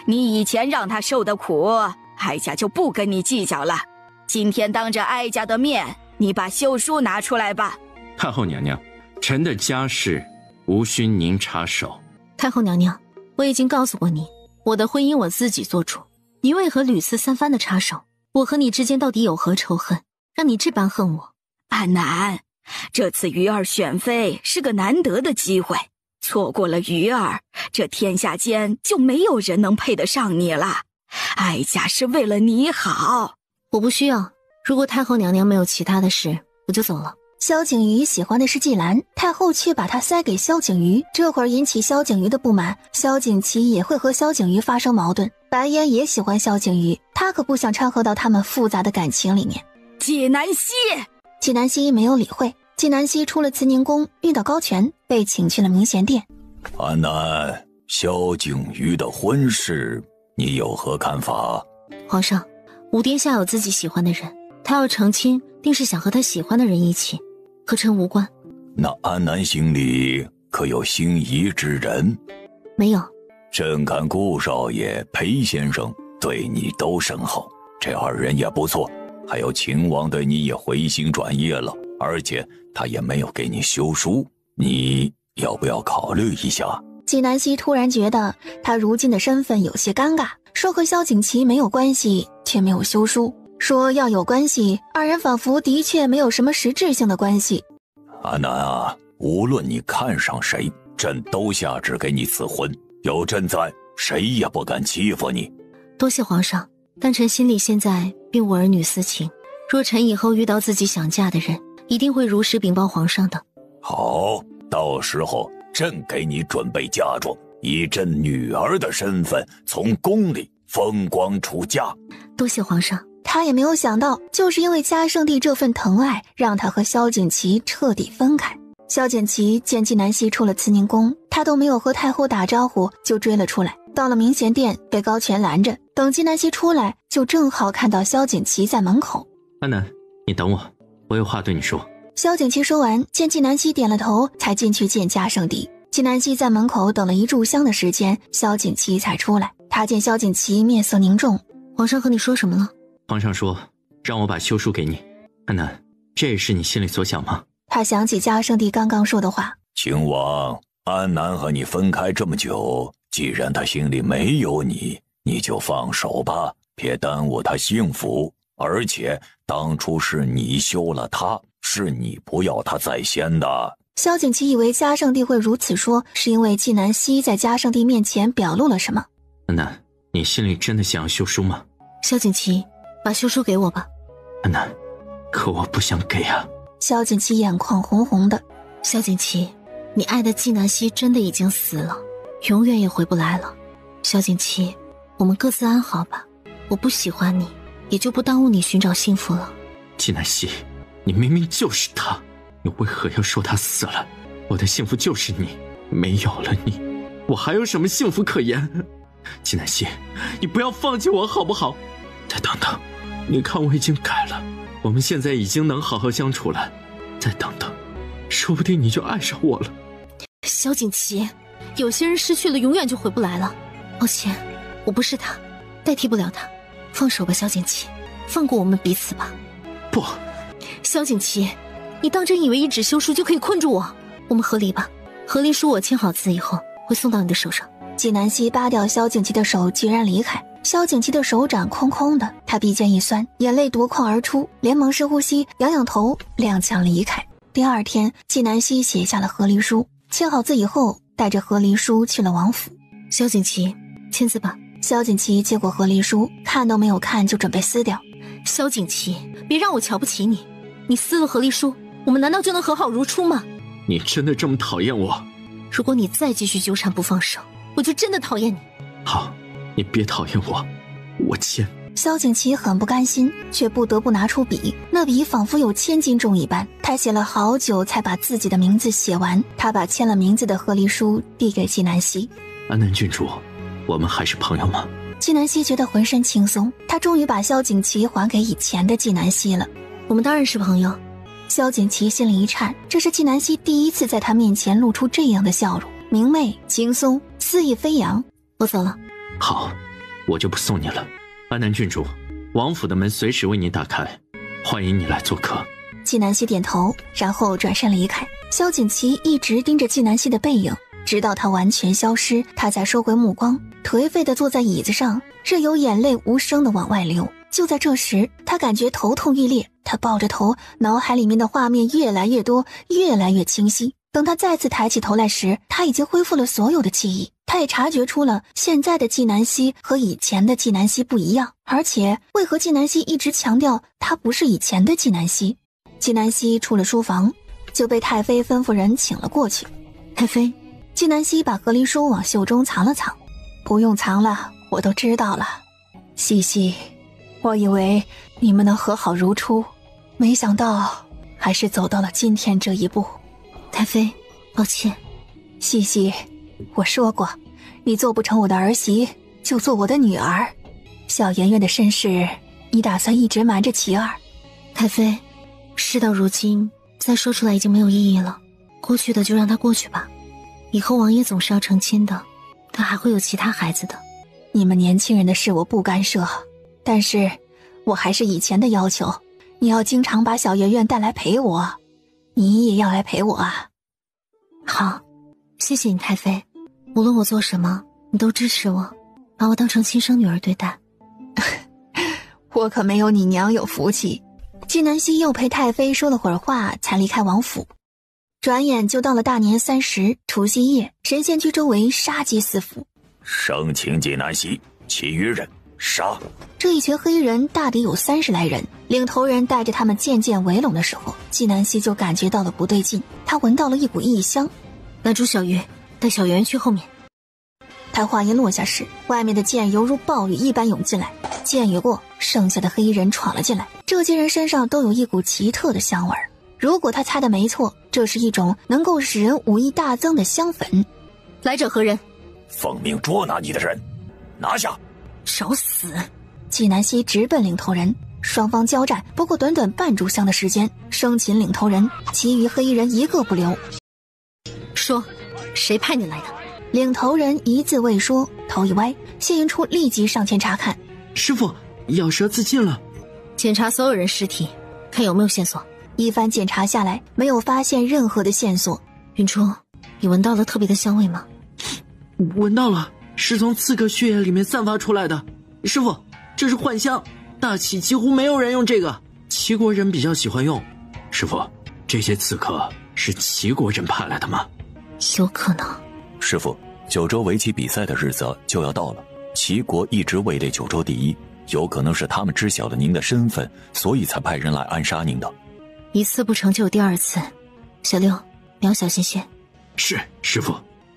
Speaker 18: 你以前让她受的苦，哀家就不跟你计较了。今天当着哀家的面，你把休书拿出来吧。
Speaker 4: 太后娘娘，臣的家事无需您插手。
Speaker 5: 太后娘娘，我已经告诉过你，我的婚姻我自己做主，你为何屡次3番的插手？我和你之间到底有何仇恨，让你这般恨我？
Speaker 18: 安南，这次瑜儿选妃是个难得的机会，错过了瑜儿，这天下间就没有人能配得上你了。哀家是为了你好。
Speaker 5: 我不需要，如果太后娘娘没有其他的事，我就走了。
Speaker 1: 萧景瑜喜欢的是季兰，太后却把她塞给萧景瑜，这会儿引起萧景瑜的不满，萧景琦也会和萧景瑜发生矛盾。白烟也喜欢萧景瑜，他可不想掺和到他们复杂的感情里面。
Speaker 18: 纪南希，
Speaker 1: 纪南希没有理会。纪南希出了慈宁宫，遇到高权，被请去了明贤殿。
Speaker 13: 安南，萧景瑜的婚事，你有何看法？
Speaker 5: 皇上，武殿下有自己喜欢的人，他要成亲，定是想和他喜欢的人一起，和臣无关。
Speaker 13: 那安南心里可有心仪之人？
Speaker 5: 没有。
Speaker 13: 朕看顾少爷、裴先生对你都甚好，这二人也不错。还有秦王对你也回心转意了，而且他也没有给你休书，你要不要考虑一下？
Speaker 1: 纪南希突然觉得他如今的身份有些尴尬，说和萧景琦没有关系，却没有休书；说要有关系，二人仿佛的确没有什么实质性的关系。
Speaker 13: 安南啊，无论你看上谁，朕都下旨给你赐婚，有朕在，谁也不敢欺负你。
Speaker 5: 多谢皇上，但臣心里现在并无儿女私情，若臣以后遇到自己想嫁的人，一定会如实禀报皇上的。
Speaker 13: 好，到时候朕给你准备嫁妆，以朕女儿的身份从宫里风光出嫁。
Speaker 5: 多谢皇上。
Speaker 1: 他也没有想到，就是因为嘉圣帝这份疼爱，让他和萧景琦彻底分开。萧景琦见纪南希出了慈宁宫，他都没有和太后打招呼就追了出来，到了明贤殿被高权拦着，等纪南希出来就正好看到萧景琦在门口。
Speaker 4: 安南，你等我，我有话对你说。
Speaker 1: 萧景琦说完，见纪南希点了头，才进去见嘉圣帝。纪南希在门口等了一炷香的时间，萧景琦才出来。他见萧景琦面色凝重，
Speaker 5: 皇上和你说什么了？
Speaker 4: 皇上说让我把休书给你。安南，这也是你心里所想吗？
Speaker 1: 他想起嘉圣帝刚刚说的话。
Speaker 13: 秦王，安南和你分开这么久，既然他心里没有你，你就放手吧，别耽误他幸福。而且当初是你休了他，是你不要他在先的。
Speaker 1: 萧景琦以为嘉圣帝会如此说，是因为纪南希在嘉圣帝面前表露了什么。
Speaker 4: 安南，你心里真的想要休书吗？
Speaker 5: 萧景琦，把休书给我吧。
Speaker 4: 安南，可我不想给啊。
Speaker 1: 萧景琦眼眶红红的。
Speaker 5: 萧景琦，你爱的纪南希真的已经死了，永远也回不来了。萧景琦，我们各自安好吧，我不喜欢你，也就不耽误你寻找幸福了。
Speaker 4: 纪南希，你明明就是他，你为何要说他死了？我的幸福就是你，没有了你，我还有什么幸福可言？纪南希，你不要放弃我好不好？再等等，你看我已经改了，我们现在已经能好好相处了，再等等，说不定你就爱上我了。
Speaker 5: 萧景琦，有些人失去了永远就回不来了。抱歉，我不是他，代替不了他。放手吧，萧景琦，放过我们彼此吧。
Speaker 4: 不，
Speaker 5: 萧景琦，你当真以为一纸休书就可以困住我？我们和离吧，和离书我签好字以后会送到你的手上。
Speaker 1: 纪南希扒掉萧景琦的手，居然离开。萧景琦的手掌空空的，他鼻尖一酸，眼泪夺眶而出，连忙深呼吸，仰仰头，踉跄离开。第二天，纪南希写下了和离书，签好字以后，带着和离书去了王府。
Speaker 5: 萧景琦，签字吧。
Speaker 1: 萧景琦接过和离书，看都没有看就准备撕掉。
Speaker 5: 萧景琦，别让我瞧不起你，你撕了和离书，我们难道就能和好如初吗？
Speaker 4: 你真的这么讨厌我？
Speaker 5: 如果你再继续纠缠不放手，我就真的讨厌你。
Speaker 4: 好，你别讨厌我，我签。
Speaker 1: 萧景琦很不甘心，却不得不拿出笔，那笔仿佛有千斤重一般。他写了好久才把自己的名字写完。他把签了名字的和离书递给纪南希。
Speaker 4: 安南郡主，我们还是朋友吗？
Speaker 1: 纪南希觉得浑身轻松，他终于把萧景琦还给以前的纪南希了。
Speaker 5: 我们当然是朋友。
Speaker 1: 萧景琦心里一颤，这是纪南希第一次在他面前露出这样的笑容，明媚轻松，肆意飞扬。
Speaker 5: 我走了。
Speaker 4: 好，我就不送你了。安南郡主，王府的门随时为你打开，欢迎你来做客。
Speaker 1: 纪南希点头，然后转身离开。萧景琦一直盯着纪南希的背影，直到他完全消失，他才收回目光，颓废地坐在椅子上，任由眼泪无声地往外流。就在这时，他感觉头痛欲裂，他抱着头，脑海里面的画面越来越多，越来越清晰。等他再次抬起头来时，他已经恢复了所有的记忆。他也察觉出了现在的纪南希和以前的纪南希不一样，而且为何纪南希一直强调他不是以前的纪南希？纪南希出了书房，就被太妃吩咐人请了过去。
Speaker 5: 太妃，
Speaker 1: 纪南希把和离书往袖中藏了藏。不用藏了，我都知道了。西西，我以为你们能和好如初，没想到还是走到了今天这一步。
Speaker 5: 太妃，抱歉。
Speaker 1: 西西，我说过，你做不成我的儿媳，就做我的女儿。小妍妍的身世，你打算一直瞒着琪儿？
Speaker 5: 太妃，事到如今，再说出来已经没有意义了。过去的就让它过去吧，以后王爷总是要成亲的，他还会有其他孩子的。
Speaker 1: 你们年轻人的事我不干涉，但是我还是以前的要求，你要经常把小圆圆带来陪我，你也要来陪我啊。
Speaker 5: 好，谢谢你太妃，无论我做什么，你都支持我，把我当成亲生女儿对待。
Speaker 1: 我可没有你娘有福气。纪南希又陪太妃说了会儿话，才离开王府。转眼就到了大年30除夕夜，神仙居周围杀机四伏。
Speaker 13: 生擒纪南希，其余人杀。
Speaker 1: 这一群黑衣人大抵有30来人，领头人带着他们渐渐围拢的时候，纪南希就感觉到了不对劲，他闻到了一股异香。
Speaker 5: 拦住小鱼，带小圆圆去后面。
Speaker 1: 他话音落下时，外面的剑犹如暴雨一般涌进来，剑雨过，剩下的黑衣人闯了进来。这些人身上都有一股奇特的香味，如果他猜的没错，这是一种能够使人武艺大增的香粉。
Speaker 5: 来者何人？
Speaker 13: 奉命捉拿你的人，拿下！
Speaker 5: 找死！
Speaker 1: 纪南希直奔领头人，双方交战不过短短半炷香的时间，生擒领头人，其余黑衣人一个不留。
Speaker 5: 说，谁派你来的？
Speaker 1: 领头人一字未说，头一歪，谢云初立即上前查看。
Speaker 14: 师父，咬舌自尽了。
Speaker 5: 检查所有人尸体，看有没有线索。
Speaker 1: 一番检查下来，没有发现任何的线索。
Speaker 5: 云初，你闻到了特别的香味吗？
Speaker 14: 闻到了，是从刺客血液里面散发出来的。师父，这是幻香，大齐几乎没有人用这个，齐国人比较喜欢用。
Speaker 4: 师父，这些刺客是齐国人派来的吗？
Speaker 5: 有可能。
Speaker 11: 师父，九州围棋比赛的日子就要到了，齐国一直位列九州第一，有可能是他们知晓了您的身份，所以才派人来暗杀您的。
Speaker 5: 一次不成就有第二次，小六，你要小心些。
Speaker 4: 是，师父。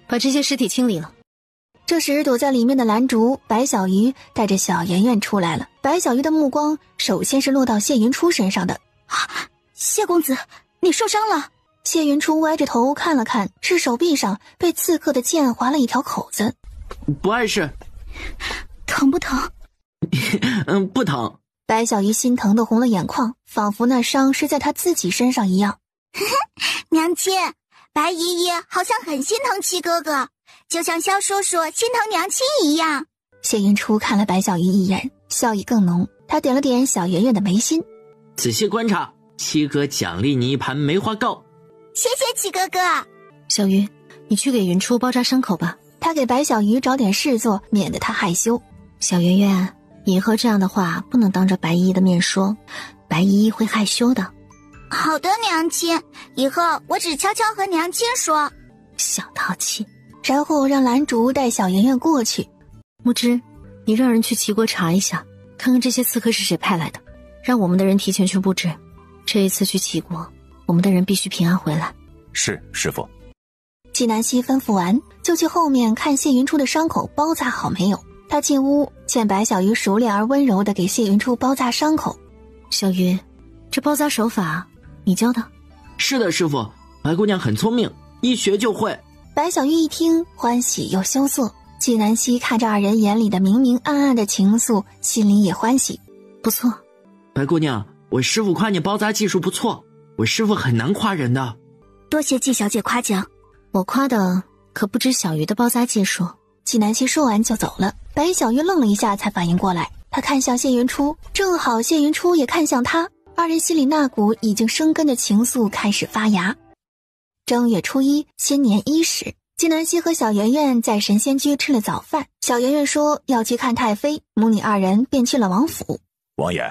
Speaker 5: 把这些尸体清理了。
Speaker 1: 这时躲在里面的蓝竹、白小鱼带着小圆圆出来了。白小鱼的目光首先是落到谢云初身上的。
Speaker 6: 谢公子，你受伤了。
Speaker 1: 谢云初歪着头看了看，是手臂上被刺客的剑划了一条口子。
Speaker 14: 不碍事。
Speaker 6: 疼不疼？
Speaker 14: 不疼。
Speaker 1: 白小鱼心疼的红了眼眶，仿佛那伤是在他自己身上一样。
Speaker 6: 娘亲，白姨姨好像很心疼七哥哥，就像萧叔叔心疼娘亲一样。
Speaker 1: 谢云初看了白小鱼一眼，笑意更浓。他点了点小圆圆的眉心。
Speaker 14: 仔细观察，七哥奖励你一盘梅花糕。
Speaker 6: 谢谢七哥哥。
Speaker 5: 小鱼，你去给云初包扎伤口吧。
Speaker 1: 他给白小鱼找点事做，免得他害羞。
Speaker 5: 小圆圆，以后这样的话不能当着白姨姨的面说，白姨姨会害羞的。
Speaker 6: 好的，娘亲，以后我只悄悄和娘亲说。
Speaker 5: 小淘气。
Speaker 1: 然后让蓝竹带小圆圆过去。
Speaker 5: 木之，你让人去齐国查一下，看看这些刺客是谁派来的，让我们的人提前去布置。这一次去齐国，我们的人必须平安回来。
Speaker 11: 是，师父。
Speaker 1: 纪南希吩咐完，就去后面看谢云初的伤口包扎好没有。他进屋，见白小鱼熟练而温柔地给谢云初包扎伤口。
Speaker 5: 小鱼，这包扎手法你教的？
Speaker 14: 是的，师父，白姑娘很聪明，一学就会。
Speaker 1: 白小玉一听，欢喜又羞涩。纪南希看着二人眼里的明明暗暗的情愫，心里也欢喜。
Speaker 5: 不错，
Speaker 14: 白姑娘，我师父夸你包扎技术不错，我师父很难夸人的。
Speaker 6: 多谢纪小姐夸奖。
Speaker 5: 我夸的可不止小鱼的包扎技术。
Speaker 1: 纪南希说完就走了。白小鱼愣了一下，才反应过来，他看向谢云初，正好谢云初也看向他，二人心里那股已经生根的情愫开始发芽。正月初一，新年伊始，纪南希和小圆圆在神仙居吃了早饭。小圆圆说要去看太妃，母女二人便去了王府。
Speaker 13: 王爷，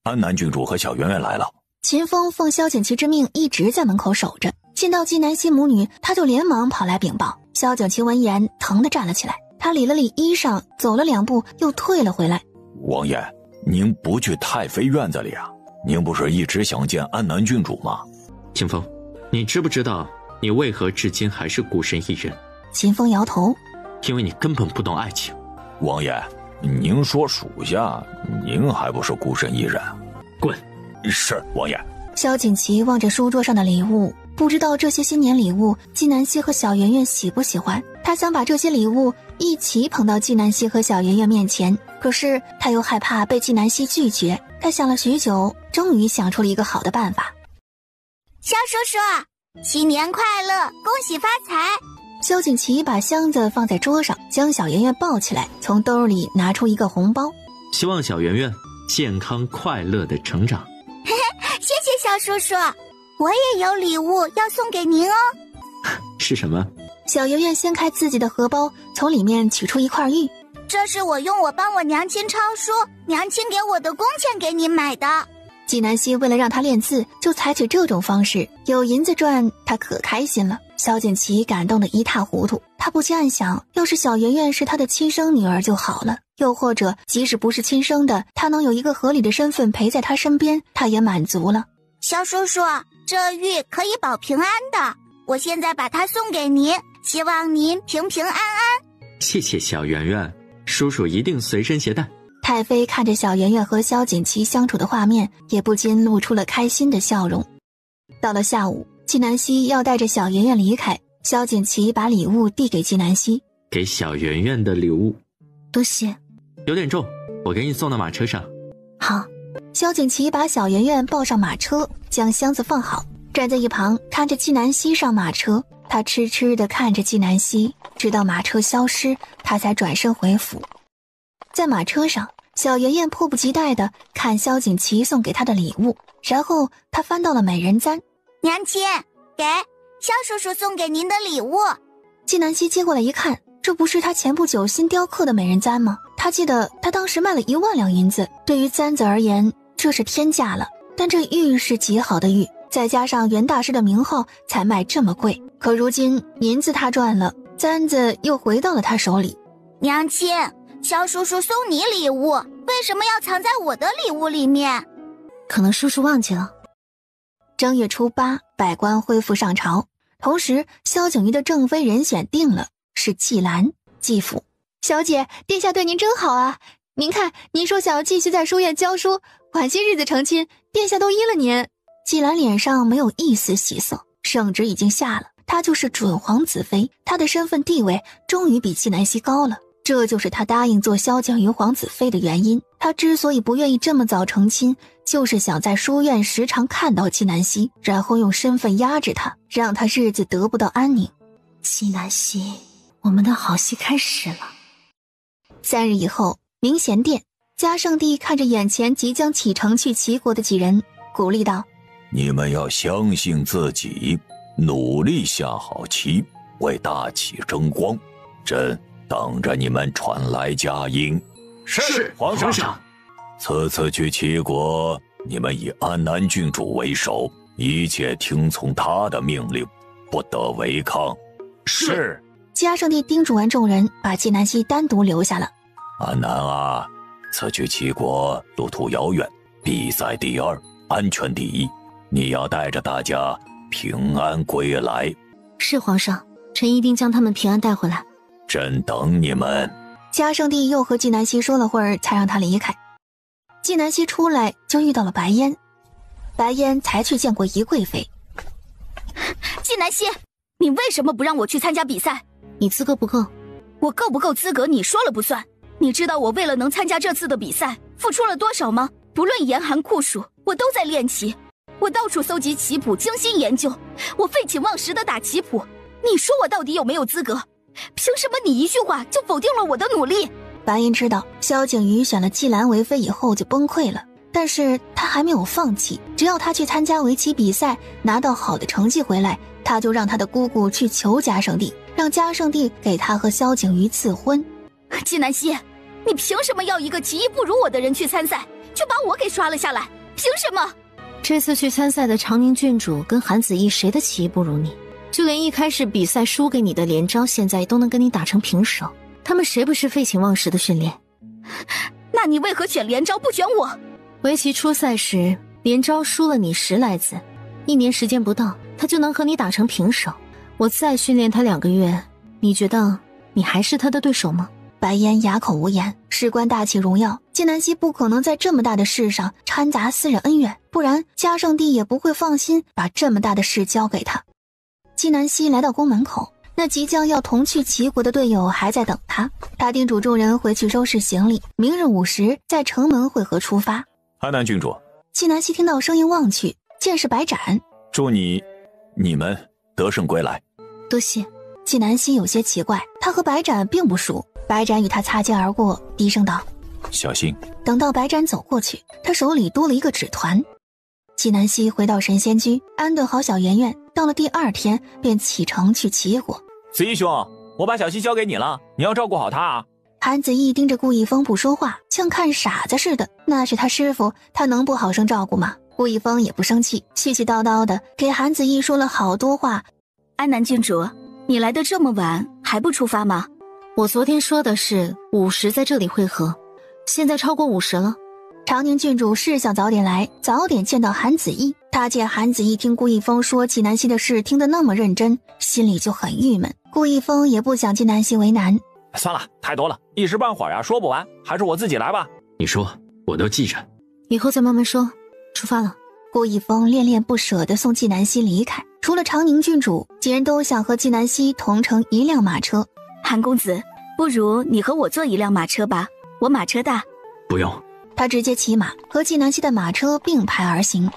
Speaker 13: 安南郡主和小圆圆来了。
Speaker 1: 秦风奉萧景祺之命一直在门口守着，见到纪南希母女，他就连忙跑来禀报。萧景祺闻言疼地站了起来，他理了理衣裳，走了2步又退了回来。
Speaker 13: 王爷，您不去太妃院子里啊？您不是一直想见安南郡主吗？
Speaker 4: 秦风，你知不知道你为何至今还是孤身一人？
Speaker 1: 秦风摇头，
Speaker 4: 因为你根本不懂爱情。
Speaker 13: 王爷，您说属下，您还不是孤身一人？
Speaker 4: 滚！
Speaker 13: 是王爷。
Speaker 1: 萧景琦望着书桌上的礼物，不知道这些新年礼物纪南希和小圆圆喜不喜欢。他想把这些礼物一起捧到纪南希和小圆圆面前，可是他又害怕被纪南希拒绝。他想了许久，终于想出了一个好的办法。
Speaker 6: 萧叔叔，新年快乐，恭喜发财！
Speaker 1: 萧景琦把箱子放在桌上，将小圆圆抱起来，从兜里拿出一个红包。
Speaker 4: 希望小圆圆健康快乐的成长。
Speaker 6: 谢谢萧叔叔，我也有礼物要送给您哦。
Speaker 4: 是什么？
Speaker 1: 小圆圆掀开自己的荷包，从里面取出一块玉。
Speaker 6: 这是我用我帮我娘亲抄书，娘亲给我的工钱给您买的。
Speaker 1: 纪南希为了让她练字，就采取这种方式，有银子赚，她可开心了。萧景琦感动得一塌糊涂，他不禁暗想，要是小圆圆是他的亲生女儿就好了，又或者即使不是亲生的，他能有一个合理的身份陪在他身边，他也满足了。
Speaker 6: 萧叔叔，这玉可以保平安的，我现在把它送给您，希望您平平安安。
Speaker 4: 谢谢小圆圆，叔叔一定随身携带。
Speaker 1: 太妃看着小圆圆和萧景琦相处的画面，也不禁露出了开心的笑容。到了下午，纪南希要带着小圆圆离开，萧景琦把礼物递给纪南希。
Speaker 4: 给小圆圆的礼物，
Speaker 5: 多谢。
Speaker 4: 有点重，我给你送到马车上。
Speaker 5: 好。
Speaker 1: 萧景琦把小圆圆抱上马车，将箱子放好，站在一旁看着纪南希上马车。他痴痴地看着纪南希，直到马车消失，他才转身回府。在马车上，小圆圆迫不及待地看萧景琦送给她的礼物，然后她翻到了美人簪。
Speaker 6: 娘亲，给萧叔叔送给您的礼物。
Speaker 1: 纪南希接过来一看，这不是他前不久新雕刻的美人簪吗？他记得他当时卖了1万两银子，对于簪子而言这是天价了，但这玉是极好的玉，再加上袁大师的名号才卖这么贵。可如今银子他赚了，簪子又回到了他手里。
Speaker 6: 娘亲，萧叔叔送你礼物，为什么要藏在我的礼物里面？
Speaker 5: 可能叔叔忘记了。
Speaker 1: 正月初8，百官恢复上朝，同时萧景瑜的正妃人选定了，是季兰继父。
Speaker 8: 小姐，殿下对您真好啊！您看，您说想要继续在书院教书，晚些日子成亲，殿下都依了您。
Speaker 1: 季兰脸上没有一丝喜色，圣旨已经下了，她就是准皇子妃，她的身份地位终于比纪南希高了。这就是她答应做萧景瑜皇子妃的原因。她之所以不愿意这么早成亲，就是想在书院时常看到纪南希，然后用身份压制她，让她日子得不到安宁。
Speaker 5: 纪南希，我们的好戏开始了。
Speaker 1: 3日以后，明贤殿，嘉圣帝看着眼前即将启程去齐国的几人，鼓励道：
Speaker 13: 你们要相信自己，努力下好棋，为大齐争光。朕等着你们传来佳音。
Speaker 14: 是皇上。
Speaker 13: 此次去齐国，你们以安南郡主为首，一切听从他的命令，不得违抗。
Speaker 14: 是。
Speaker 1: 嘉圣帝叮嘱完众人，把纪南希单独留下了。
Speaker 13: 安南啊，此去齐国路途遥远，比赛第二，安全第一，你要带着大家平安归来。
Speaker 5: 是皇上，臣一定将他们平安带回来。
Speaker 13: 朕等你们。
Speaker 1: 嘉圣帝又和纪南希说了会儿，才让他离开。纪南希出来就遇到了白嫣，白嫣才去见过宜贵妃。
Speaker 7: 纪南希，你为什么不让我去参加比赛？
Speaker 5: 你资格不够。
Speaker 7: 我够不够资格你说了不算。你知道我为了能参加这次的比赛付出了多少吗？不论严寒酷暑，我都在练棋，我到处搜集棋谱，精心研究，我废寝忘食的打棋谱。你说我到底有没有资格？凭什么你一句话就否定了我的努力？
Speaker 1: 白嫣知道萧景瑜选了季兰为妃以后就崩溃了，但是他还没有放弃，只要他去参加围棋比赛，拿到好的成绩回来，他就让他的姑姑去求嘉圣帝，让嘉圣帝给他和萧景瑜赐婚。
Speaker 7: 纪南希，你凭什么要一个棋艺不如我的人去参赛，就把我给刷了下来？凭什么？
Speaker 5: 这次去参赛的长宁郡主跟韩子义谁的棋艺不如你？就连一开始比赛输给你的连昭，现在都能跟你打成平手，他们谁不是废寝忘食的训练？
Speaker 7: 那你为何选连昭不选我？
Speaker 5: 围棋初赛时，连招输了你10来次，1年时间不到，他就能和你打成平手。我再训练他2个月，你觉得你还是他的对手吗？
Speaker 1: 白烟哑口无言，事关大齐荣耀，纪南希不可能在这么大的事上掺杂私人恩怨，不然嘉圣帝也不会放心把这么大的事交给他。纪南希来到宫门口，那即将要同去齐国的队友还在等他。他叮嘱众人回去收拾行李，明日午时在城门会合出发。
Speaker 11: 安南郡主，
Speaker 1: 纪南希听到声音望去，见是白斩。
Speaker 11: 祝你们得胜归来。
Speaker 5: 多谢。
Speaker 1: 纪南希有些奇怪，他和白斩并不熟。白斩与他擦肩而过，低声道：
Speaker 11: 小心。
Speaker 1: 等到白斩走过去，他手里多了一个纸团。纪南希回到神仙居，安顿好小圆圆，到了第2天便启程去齐国。
Speaker 15: 子义兄，我把小希交给你了，你要照顾好他啊。
Speaker 1: 韩子义盯着顾一峰不说话，像看傻子似的。那是他师父，他能不好生照顾吗？顾一峰也不生气，絮絮叨叨的给韩子义说了好多话。
Speaker 7: 安南郡主，你来得这么晚，还不出发吗？
Speaker 5: 我昨天说的是午时在这里会合，现在超过午时了。
Speaker 1: 长宁郡主是想早点来，早点见到韩子义。他见韩子义听顾一峰说纪南希的事听得那么认真，心里就很郁闷。顾一峰也不想纪南希为难。
Speaker 15: 算了，太多了，一时半会儿说不完，还是我自己来吧。
Speaker 4: 你说，我都记着。
Speaker 5: 以后再慢慢说。出发了。
Speaker 1: 顾一峰恋恋不舍地送纪南希离开。除了长宁郡主，几人都想和纪南希同乘一辆马车。
Speaker 7: 韩公子，不如你和我坐一辆马车吧，我马车大。
Speaker 4: 不用。
Speaker 1: 他直接骑马和纪南希的马车并排而行。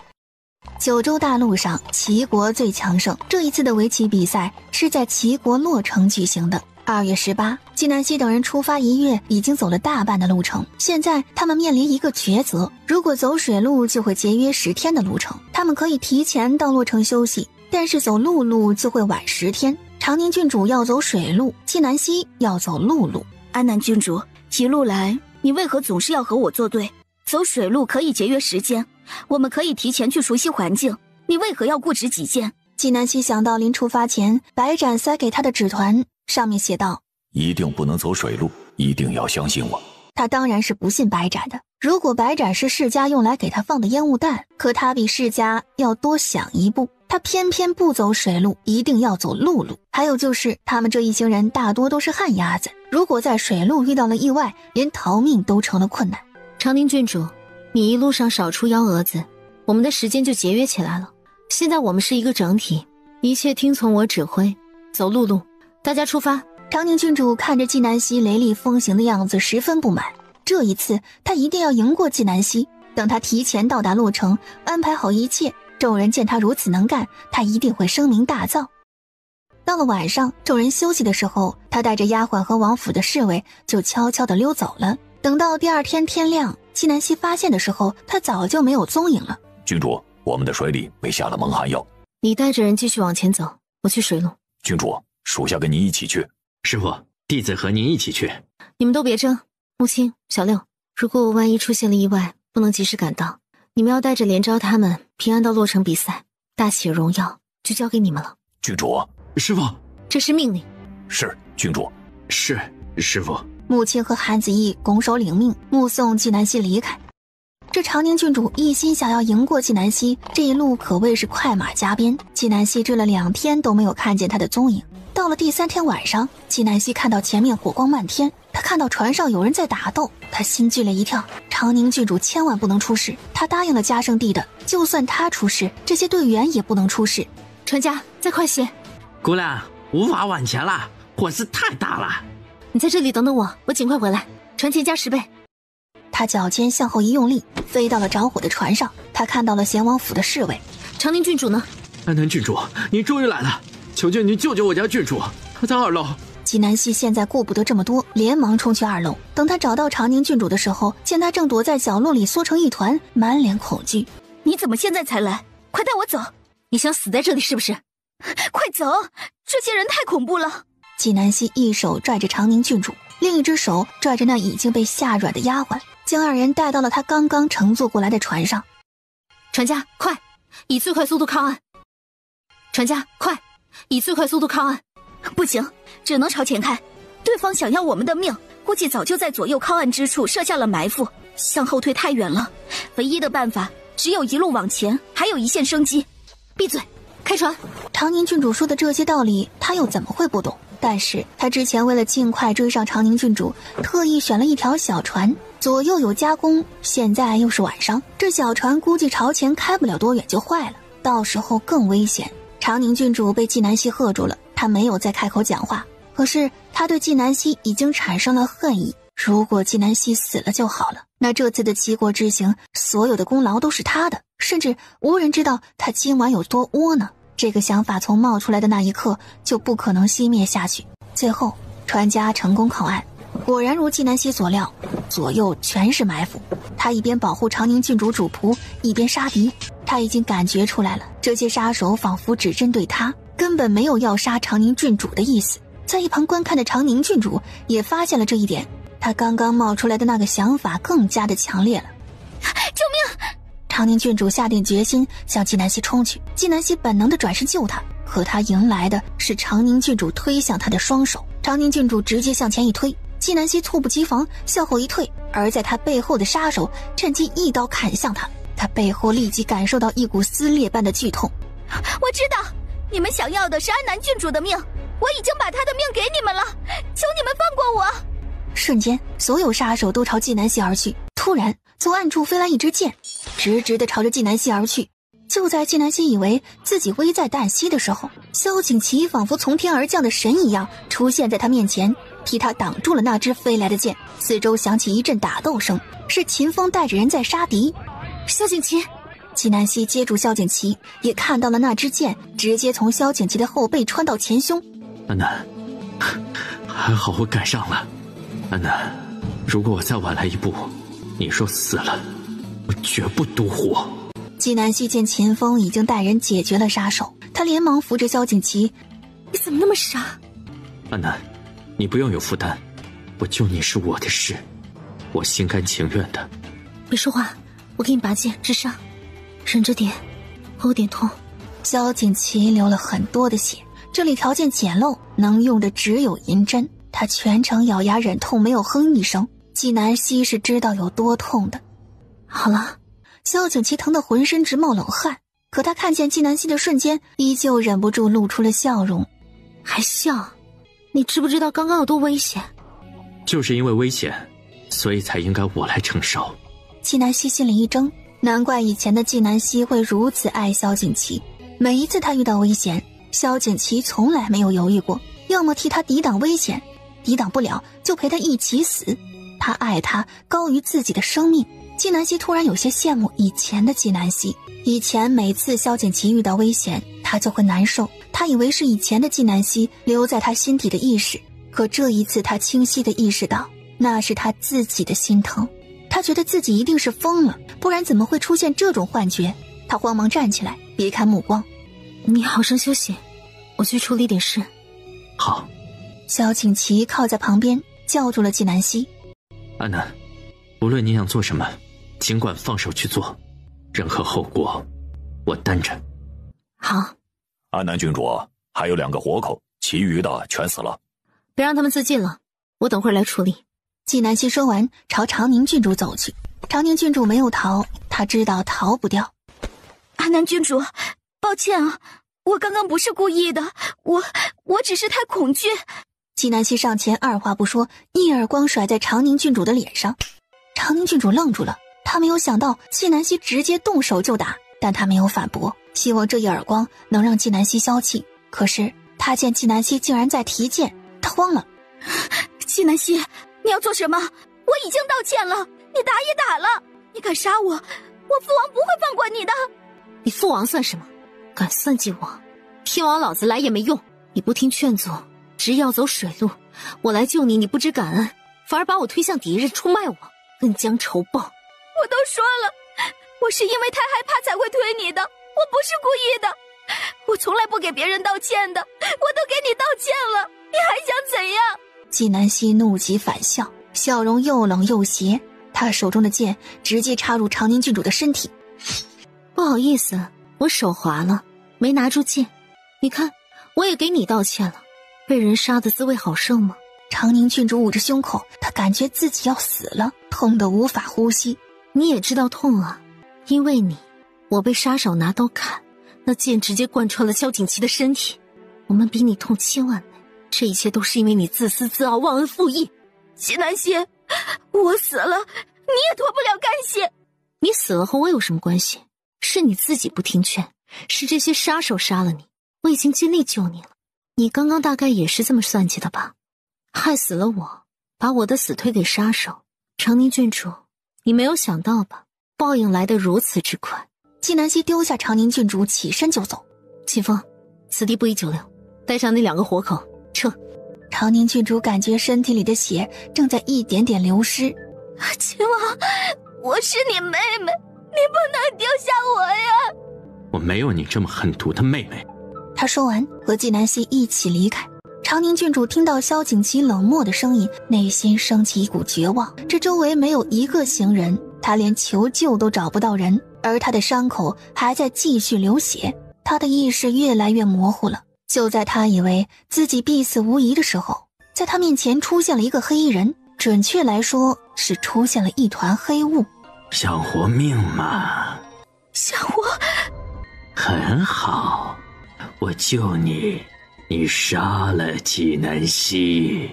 Speaker 1: 九州大陆上，齐国最强盛。这一次的围棋比赛是在齐国洛城举行的。2月18，纪南希等人出发1月，已经走了大半的路程。现在他们面临一个抉择：如果走水路，就会节约10天的路程，他们可以提前到洛城休息；但是走陆路就会晚10天。长宁郡主要走水路，纪南希要走陆路。
Speaker 7: 安南郡主，一路来你为何总是要和我作对？走水路可以节约时间，我们可以提前去熟悉环境，你为何要固执己见？
Speaker 1: 纪南希想到临出发前白斩塞给他的纸团，上面写道：
Speaker 11: 一定不能走水路，一定要相信我。
Speaker 1: 他当然是不信白斩的。如果白斩是世家用来给他放的烟雾弹，可他比世家要多想一步，他偏偏不走水路，一定要走陆路。还有就是他们这一行人大多都是旱鸭子，如果在水路遇到了意外，连逃命都成了困难。
Speaker 5: 长宁郡主，你一路上少出幺蛾子，我们的时间就节约起来了。现在我们是一个整体，一切听从我指挥，走陆路。大家出发。
Speaker 1: 长宁郡主看着纪南希雷厉风行的样子十分不满，这一次他一定要赢过纪南希。等他提前到达洛城，安排好一切，众人见他如此能干，他一定会声名大噪。到了晚上，众人休息的时候，他带着丫鬟和王府的侍卫就悄悄地溜走了。等到第2天天亮，纪南希发现的时候，他早就没有踪影了。
Speaker 11: 郡主，我们的水里被下了蒙汗药。
Speaker 5: 你带着人继续往前走，我去水路。
Speaker 11: 郡主，属下跟您一起去。
Speaker 4: 师父，弟子和您一起去。
Speaker 5: 你们都别争。木青、小六，如果我万一出现了意外，不能及时赶到，你们要带着连昭他们平安到洛城比赛，大企荣耀就交给你们了。
Speaker 11: 郡主，
Speaker 4: 师父，
Speaker 5: 这是命令。
Speaker 11: 是，郡主。
Speaker 4: 是，师父。
Speaker 1: 穆青和韩子义拱手领命，目送纪南希离开。这长宁郡主一心想要赢过纪南希，这一路可谓是快马加鞭。纪南希追了2天都没有看见他的踪影。到了第3天晚上，纪南希看到前面火光漫天，他看到船上有人在打斗，他心惧了一跳。长宁郡主千万不能出事，他答应了嘉圣帝的，就算他出事，这些队员也不能出事。
Speaker 5: 船家，再快些！
Speaker 4: 姑娘，无法往前了，火势太大了。
Speaker 5: 你在这里等等我，我尽快回来，船前加10倍。
Speaker 1: 他脚尖向后一用力，飞到了着火的船上。他看到了贤王府的侍卫。
Speaker 5: 长宁郡主呢？
Speaker 4: 安南郡主，你终于来了，求求你救救我家郡主，她在2楼。
Speaker 1: 纪南希现在顾不得这么多，连忙冲去2楼。等他找到长宁郡主的时候，见他正躲在角落里缩成一团，满脸恐惧。
Speaker 7: 你怎么现在才来？快带我走！
Speaker 5: 你想死在这里是不是？
Speaker 7: 快走！这些人太恐怖了。
Speaker 1: 纪南希一手拽着长宁郡主，另一只手拽着那已经被吓软的丫鬟，将2人带到了他刚刚乘坐过来的船上。
Speaker 5: 船家，快，以最快速度靠岸！船家，快，以最快速度靠岸！
Speaker 7: 不行，只能朝前开。对方想要我们的命，估计早就在左右靠岸之处设下了埋伏，向后退太远了。唯一的办法只有一路往前，还有一线生机。闭嘴，开船。
Speaker 1: 长宁郡主说的这些道理，他又怎么会不懂？但是他之前为了尽快追上长宁郡主，特意选了一条小船，左右有加工。现在又是晚上，这小船估计朝前开不了多远就坏了，到时候更危险。长宁郡主被纪南希喝住了，他没有再开口讲话。可是他对纪南希已经产生了恨意，如果纪南希死了就好了，那这次的齐国之行所有的功劳都是他的，甚至无人知道他今晚有多窝囊。这个想法从冒出来的那一刻就不可能熄灭下去。最后船家成功靠岸，果然如纪南希所料，左右全是埋伏。他一边保护长宁郡主主仆，一边杀敌。他已经感觉出来了，这些杀手仿佛只针对他，根本没有要杀长宁郡主的意思。在一旁观看的长宁郡主也发现了这一点，他刚刚冒出来的那个想法更加的强烈了。
Speaker 7: 救命！
Speaker 1: 长宁郡主下定决心向纪南希冲去，纪南希本能的转身救他，可他迎来的是长宁郡主推向他的双手。长宁郡主直接向前一推，纪南希猝不及防向后一退，而在他背后的杀手趁机一刀砍向他，他背后立即感受到一股撕裂般的剧痛。
Speaker 7: 我知道你们想要的是安南郡主的命，我已经把他的命给你们了，求你们放过我。
Speaker 1: 瞬间所有杀手都朝纪南希而去，突然从暗处飞来一支箭，直直地朝着纪南希而去。就在纪南希以为自己危在旦夕的时候，萧景琦仿佛从天而降的神一样出现在他面前，替他挡住了那支飞来的箭。四周响起一阵打斗声，是秦风带着人在杀敌。
Speaker 12: 萧景琦，
Speaker 1: 纪南希接住萧景琦，也看到了那支箭直接从萧景琦的后背穿到前胸。
Speaker 4: 安南，还好我赶上了。安南，如果我再晚来一步，你若死了，我绝不独活。
Speaker 1: 纪南希见秦风已经带人解决了杀手，他连忙扶着萧景琦。
Speaker 12: 你怎么那么傻？
Speaker 4: 安南，你不用有负担，我救你是我的事，我心甘情愿的。
Speaker 12: 别说话，我给你拔剑治伤，忍着点，我有点痛。
Speaker 1: 萧景琦流了很多的血，这里条件简陋，能用的只有银针。他全程咬牙忍痛，没有哼一声。纪南希是知道有多痛的。好了，萧景琦疼得浑身直冒冷汗，可他看见纪南希的瞬间，依旧忍不住露出了笑容。
Speaker 12: 还笑？你知不知道刚刚有多危险？
Speaker 4: 就是因为危险，所以才应该我来承受。
Speaker 1: 纪南希心里一怔，难怪以前的纪南希会如此爱萧景琦。每一次他遇到危险，萧景琦从来没有犹豫过，要么替他抵挡危险，抵挡不了就陪他一起死。他爱他高于自己的生命。纪南希突然有些羡慕以前的纪南希，以前每次萧景琦遇到危险，他就会难受，他以为是以前的纪南希留在他心底的意识，可这一次他清晰地意识到，那是他自己的心疼。他觉得自己一定是疯了，不然怎么会出现这种幻觉。他慌忙站起来，别开目光。
Speaker 12: 你好生休息，我去处理点事。
Speaker 4: 好。
Speaker 1: 萧景琦靠在旁边叫住了纪南希。
Speaker 4: 安南，无论你想做什么，尽管放手去做，任何后果我担着。
Speaker 12: 好。
Speaker 13: 安南郡主还有2个活口，其余的全死了。
Speaker 12: 别让他们自尽了，我等会儿来处理。
Speaker 1: 纪南希说完，朝长宁郡主走去。长宁郡主没有逃，他知道逃不掉。
Speaker 7: 安南郡主，抱歉啊，我刚刚不是故意的，我只是太恐惧。
Speaker 1: 纪南希上前二话不说，一耳光甩在长宁郡主的脸上。长宁郡主愣住了，他没有想到纪南希直接动手就打，但他没有反驳，希望这一耳光能让纪南希消气。可是他见纪南希竟然在提剑，他慌了。
Speaker 7: 纪南希，你要做什么？我已经道歉了，你打也打了，你敢杀我，我父王不会放过你的。
Speaker 12: 你父王算什么？敢算计我，天王老子来也没用。你不听劝阻，执意要走水路，我来救你，你不知感恩，反而把我推向敌人，出卖我，恩将仇报。
Speaker 7: 我都说了，我是因为太害怕才会推你的，我不是故意的，我从来不给别人道歉的，我都给你道歉了，你还想怎样？
Speaker 1: 纪南希怒极反笑，笑容又冷又邪，他手中的剑直接插入长宁郡主的身体。
Speaker 12: 不好意思，我手滑了，没拿住剑。你看，我也给你道歉了，被人杀的滋味好受吗？
Speaker 1: 长宁郡主捂着胸口，她感觉自己要死了，痛得无法呼吸。
Speaker 12: 你也知道痛啊，因为你
Speaker 5: 我被杀手拿刀砍，那剑直接贯穿了萧景祺的身体。我们比你痛千万倍，这一切都是因为你自私自傲、忘恩负义。
Speaker 7: 西南西，我死了，你也脱不了干系。
Speaker 5: 你死了和我有什么关系？是你自己不听劝，是这些杀手杀了你。我已经尽力救你了，你刚刚大概也是这么算计的吧？害死了我，把我的死推给杀手。长宁郡主，你没有想到吧？报应来得如此之快。
Speaker 1: 纪南希丢下长宁郡主，起身就走。
Speaker 5: 秦风，此地不宜久留，带上那2个活口，撤。
Speaker 1: 长宁郡主感觉身体里的血正在一点点流失。
Speaker 7: 秦王，我是你妹妹，你不能丢下我呀！
Speaker 4: 我没有你这么狠毒的妹妹。
Speaker 1: 他说完，和纪南希一起离开。长宁郡主听到萧景祺冷漠的声音，内心升起一股绝望。这周围没有一个行人，他连求救都找不到人，而他的伤口还在继续流血。他的意识越来越模糊了。就在他以为自己必死无疑的时候，在他面前出现了一个黑衣人，准确来说是出现了一团黑雾。
Speaker 4: 想活命吗？
Speaker 7: 想活。
Speaker 4: 很好，我救你，你杀了纪南希。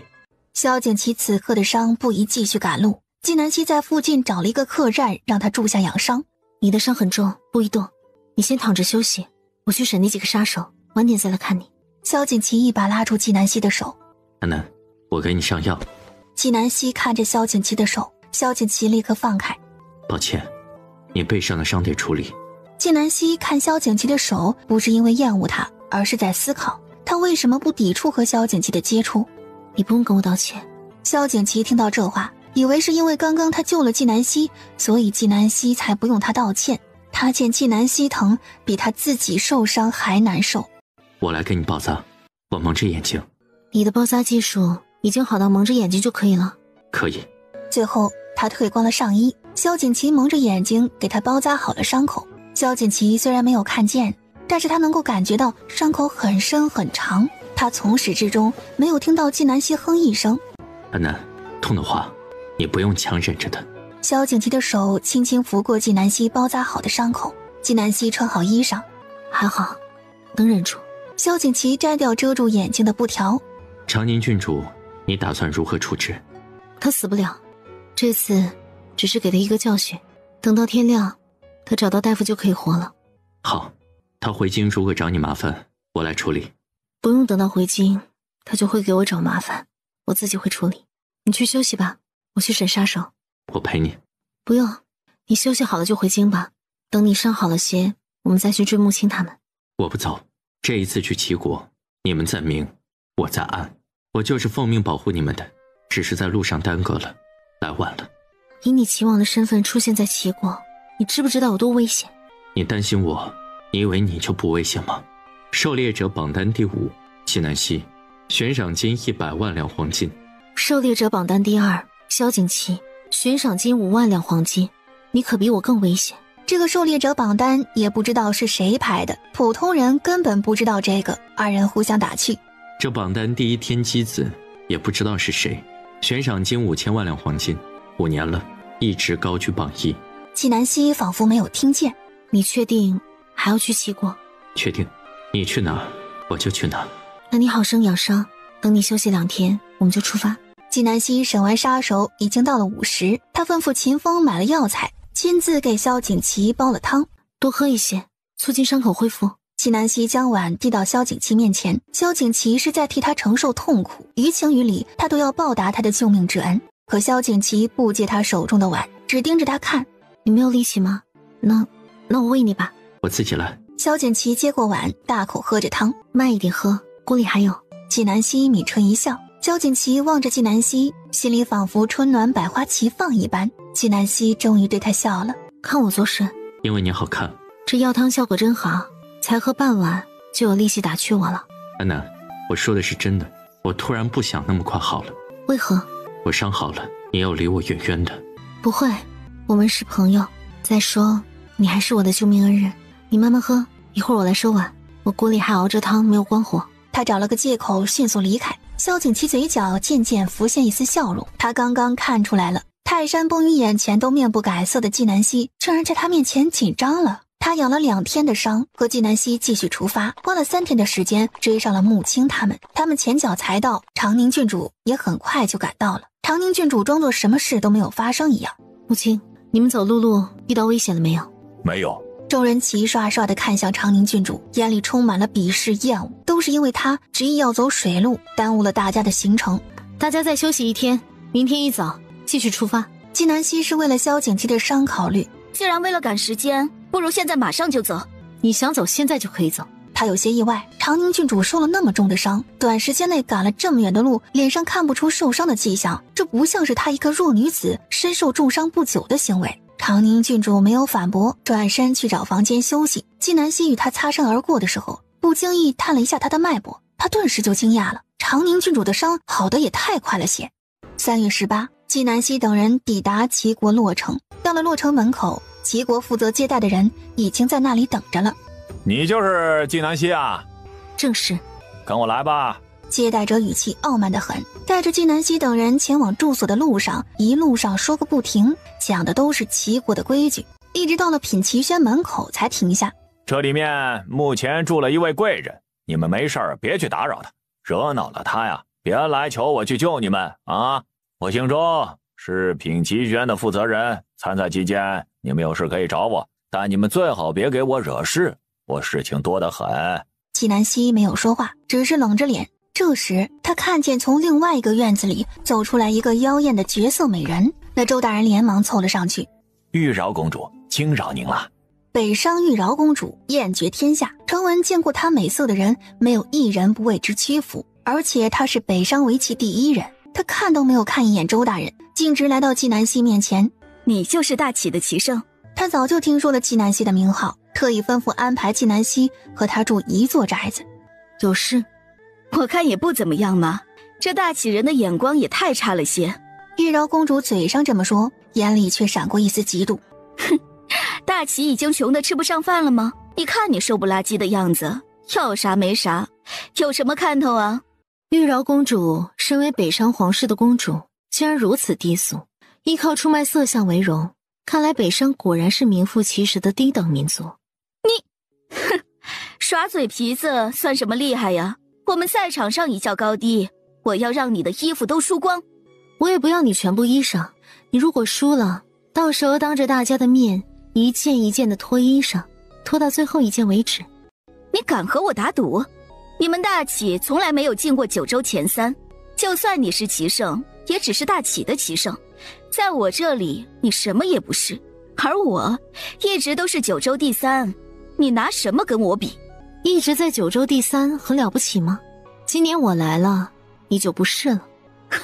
Speaker 1: 萧景祺此刻的伤不宜继续赶路，纪南希在附近找了一个客栈，让他住下养伤。
Speaker 5: 你的伤很重，不宜动，你先躺着休息，我去审那几个杀手，晚点再来看你。
Speaker 1: 萧景祺一把拉住纪南希的手。
Speaker 4: 安南，我给你上药。
Speaker 1: 纪南希看着萧景祺的手，萧景祺立刻放开。
Speaker 4: 抱歉，你背上的伤得处理。
Speaker 1: 纪南希看萧景祺的手，不是因为厌恶他，而是在思考他为什么不抵触和萧景祺的接触。
Speaker 5: 你不用跟我道歉。
Speaker 1: 萧景祺听到这话，以为是因为刚刚他救了纪南希，所以纪南希才不用他道歉。他见纪南希疼，比他自己受伤还难受。
Speaker 4: 我来给你包扎，我蒙着眼睛。
Speaker 5: 你的包扎技术已经好到蒙着眼睛就可以了。
Speaker 4: 可以。
Speaker 1: 最后他褪光了上衣，萧景祺蒙着眼睛给他包扎好了伤口。萧景祺虽然没有看见，但是他能够感觉到伤口很深很长。他从始至终没有听到纪南希哼一声。
Speaker 4: 安南，痛的话你不用强忍着的。
Speaker 1: 萧景祺的手轻轻拂过纪南希包扎好的伤口。纪南希穿好衣裳，
Speaker 5: 还好能忍住。
Speaker 1: 萧景祺摘掉遮住眼睛的布条。
Speaker 4: 长宁郡主，你打算如何处置？
Speaker 5: 他死不了，这次只是给他一个教训，等到天亮他找到大夫就可以活了。
Speaker 4: 好，他回京如果找你麻烦，我来处理。
Speaker 5: 不用等到回京他就会给我找麻烦，我自己会处理。你去休息吧，我去审杀手。
Speaker 4: 我陪你。
Speaker 5: 不用，你休息好了就回京吧，等你伤好了些我们再去追穆青他们。
Speaker 4: 我不走，这一次去齐国，你们在明，我在暗，我就是奉命保护你们的，只是在路上耽搁了，来晚了。
Speaker 5: 以你齐王的身份出现在齐国，你知不知道有多危险？
Speaker 4: 你担心我，你以为你就不危险吗？狩猎者榜单第5，纪南希，悬赏金100万两黄金。
Speaker 5: 狩猎者榜单第2，萧景祺，悬赏金5万两黄金。你可比我更危险。
Speaker 1: 这个狩猎者榜单也不知道是谁排的，普通人根本不知道这个。二人互相打趣。
Speaker 4: 这榜单第1天机子也不知道是谁，悬赏金5000万两黄金，5年了，一直高居榜1。
Speaker 1: 纪南希仿佛没有听见。
Speaker 5: 你确定还要去齐国？
Speaker 4: 确定，你去哪我就去哪。
Speaker 5: 那你好生养伤，等你休息2天我们就出发。
Speaker 1: 纪南希审完杀手已经到了午时，他吩咐秦风买了药材，亲自给萧景祺煲了汤，
Speaker 5: 多喝一些，促进伤口恢复。
Speaker 1: 纪南希将碗递到萧景祺面前，萧景祺是在替他承受痛苦，于情于理他都要报答他的救命之恩。可萧景祺不接他手中的碗，只盯着他看。
Speaker 5: 你没有力气吗？那我喂你吧。
Speaker 4: 我自己来。
Speaker 1: 萧景祺接过碗，大口喝着汤。
Speaker 5: 慢一点喝，锅里还有。
Speaker 1: 纪南希抿唇一笑。萧景祺望着纪南希，心里仿佛春暖百花齐放一般。纪南希终于对他笑了。
Speaker 5: 看我做事。
Speaker 4: 因为你好看。
Speaker 5: 这药汤效果真好，才喝半碗就有力气打趣我了。
Speaker 4: 安南，我说的是真的，我突然不想那么快好了。
Speaker 5: 为何？
Speaker 4: 我伤好了，你要离我远远的。
Speaker 5: 不会，我们是朋友。再说你还是我的救命恩人，你慢慢喝，一会儿我来收碗。我锅里还熬着汤，没有关火。
Speaker 1: 他找了个借口迅速离开。萧景祺嘴角渐渐浮现一丝笑容，他刚刚看出来了，泰山崩于眼前都面不改色的纪南希，竟然在他面前紧张了。他养了2天的伤，和纪南希继续出发，花了3天的时间追上了穆青他们。他们前脚才到，长宁郡主也很快就赶到了。长宁郡主装作什么事都没有发生一样。
Speaker 5: 穆青，你们走路遇到危险了没有？
Speaker 13: 没有。
Speaker 1: 众人齐刷刷地看向长宁郡主，眼里充满了鄙视厌恶，都是因为他执意要走水路，耽误了大家的行程。
Speaker 5: 大家再休息1天，明天一早继续出发。
Speaker 1: 纪南希是为了萧景祺的伤考虑，
Speaker 7: 既然为了赶时间，不如现在马上就走。
Speaker 5: 你想走现在就可以走。
Speaker 1: 他有些意外，长宁郡主受了那么重的伤，短时间内赶了这么远的路，脸上看不出受伤的迹象，这不像是她一个弱女子身受重伤不久的行为。长宁郡主没有反驳，转身去找房间休息。纪南希与他擦身而过的时候，不经意探了一下他的脉搏，他顿时就惊讶了，长宁郡主的伤好得也太快了些。3月18，纪南希等人抵达齐国洛城，到了洛城门口，齐国负责接待的人已经在那里等着了。
Speaker 15: 你就是纪南希啊？
Speaker 5: 正是。
Speaker 15: 跟我来吧。
Speaker 1: 接待者语气傲慢得很，带着纪南希等人前往住所的路上，一路上说个不停，讲的都是齐国的规矩，一直到了品齐轩门口才停下。
Speaker 15: 这里面目前住了一位贵人，你们没事别去打扰他，惹恼了他呀，别来求我去救你们啊！我姓周，是品齐轩的负责人，参赛期间你们有事可以找我，但你们最好别给我惹事，我事情多得很。
Speaker 1: 纪南希没有说话，只是冷着脸。这时他看见从另外一个院子里走出来一个妖艳的绝色美人，那周大人连忙凑了上去。
Speaker 3: 玉娆公主，惊扰您了。
Speaker 1: 北商玉娆公主艳绝天下，传闻见过她美色的人没有一人不为之屈服，而且她是北商围棋第1人。她看都没有看一眼周大人，径直来到纪南希面前。
Speaker 7: 你就是大启的齐胜。
Speaker 1: 他早就听说了纪南希的名号，特意吩咐安排纪南希和他住一座宅子。
Speaker 5: 有事？
Speaker 7: 我看也不怎么样嘛，这大启人的眼光也太差了些。
Speaker 1: 玉娆公主嘴上这么说，眼里却闪过一丝嫉妒。
Speaker 7: 哼，大启已经穷得吃不上饭了吗？你看你瘦不拉几的样子，要啥没啥，有什么看头啊？
Speaker 5: 玉娆公主身为北商皇室的公主，竟然如此低俗，依靠出卖色相为荣，看来北商果然是名副其实的低等民族。
Speaker 7: 你，哼，耍嘴皮子算什么厉害呀？我们赛场上一较高低，我要让你的衣服都输光。
Speaker 5: 我也不要你全部衣裳，你如果输了，到时候当着大家的面，一件一件的脱衣裳，脱到最后一件为止。
Speaker 7: 你敢和我打赌？你们大启从来没有进过9州前3，就算你是齐胜，也只是大启的齐胜，在我这里你什么也不是，而我一直都是9州第3，你拿什么跟我比？
Speaker 5: 一直在9州第3很了不起吗？今年我来了，你就不是了。
Speaker 7: 哼，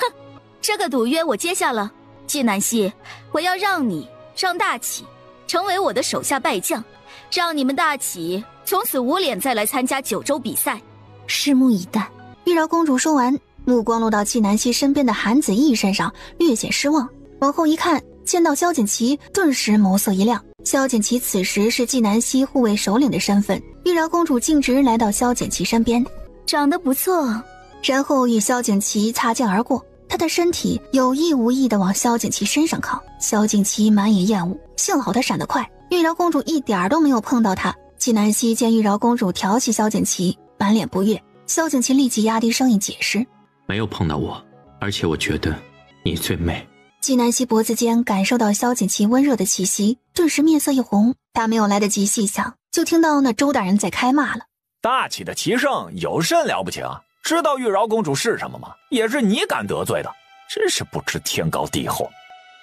Speaker 7: 这个赌约我接下了。纪南希，我要让你让大启成为我的手下败将，让你们大启从此无脸再来参加9州比赛。
Speaker 5: 拭目以待。
Speaker 1: 玉娆公主说完，目光落到纪南希身边的韩子义身上，略显失望。往后一看，见到萧锦旗，顿时眸色一亮。萧锦旗此时是纪南希护卫首领的身份，玉娆公主径直来到萧锦旗身边，
Speaker 7: 长得不错，
Speaker 1: 然后与萧锦旗擦肩而过。她的身体有意无意地往萧锦旗身上靠，萧锦旗满眼厌恶，幸好她闪得快，玉娆公主一点都没有碰到她。纪南希见玉娆公主调戏萧锦旗，满脸不悦。萧景祺立即压低声音解释：“
Speaker 4: 没有碰到我，而且我觉得你最美。”
Speaker 1: 纪南希脖子间感受到萧景祺温热的气息，顿时面色一红。他没有来得及细想，就听到那周大人在开骂了：“
Speaker 15: 大启的齐胜有甚了不起啊？知道玉娆公主是什么吗？也是你敢得罪的，真是不知天高地厚。”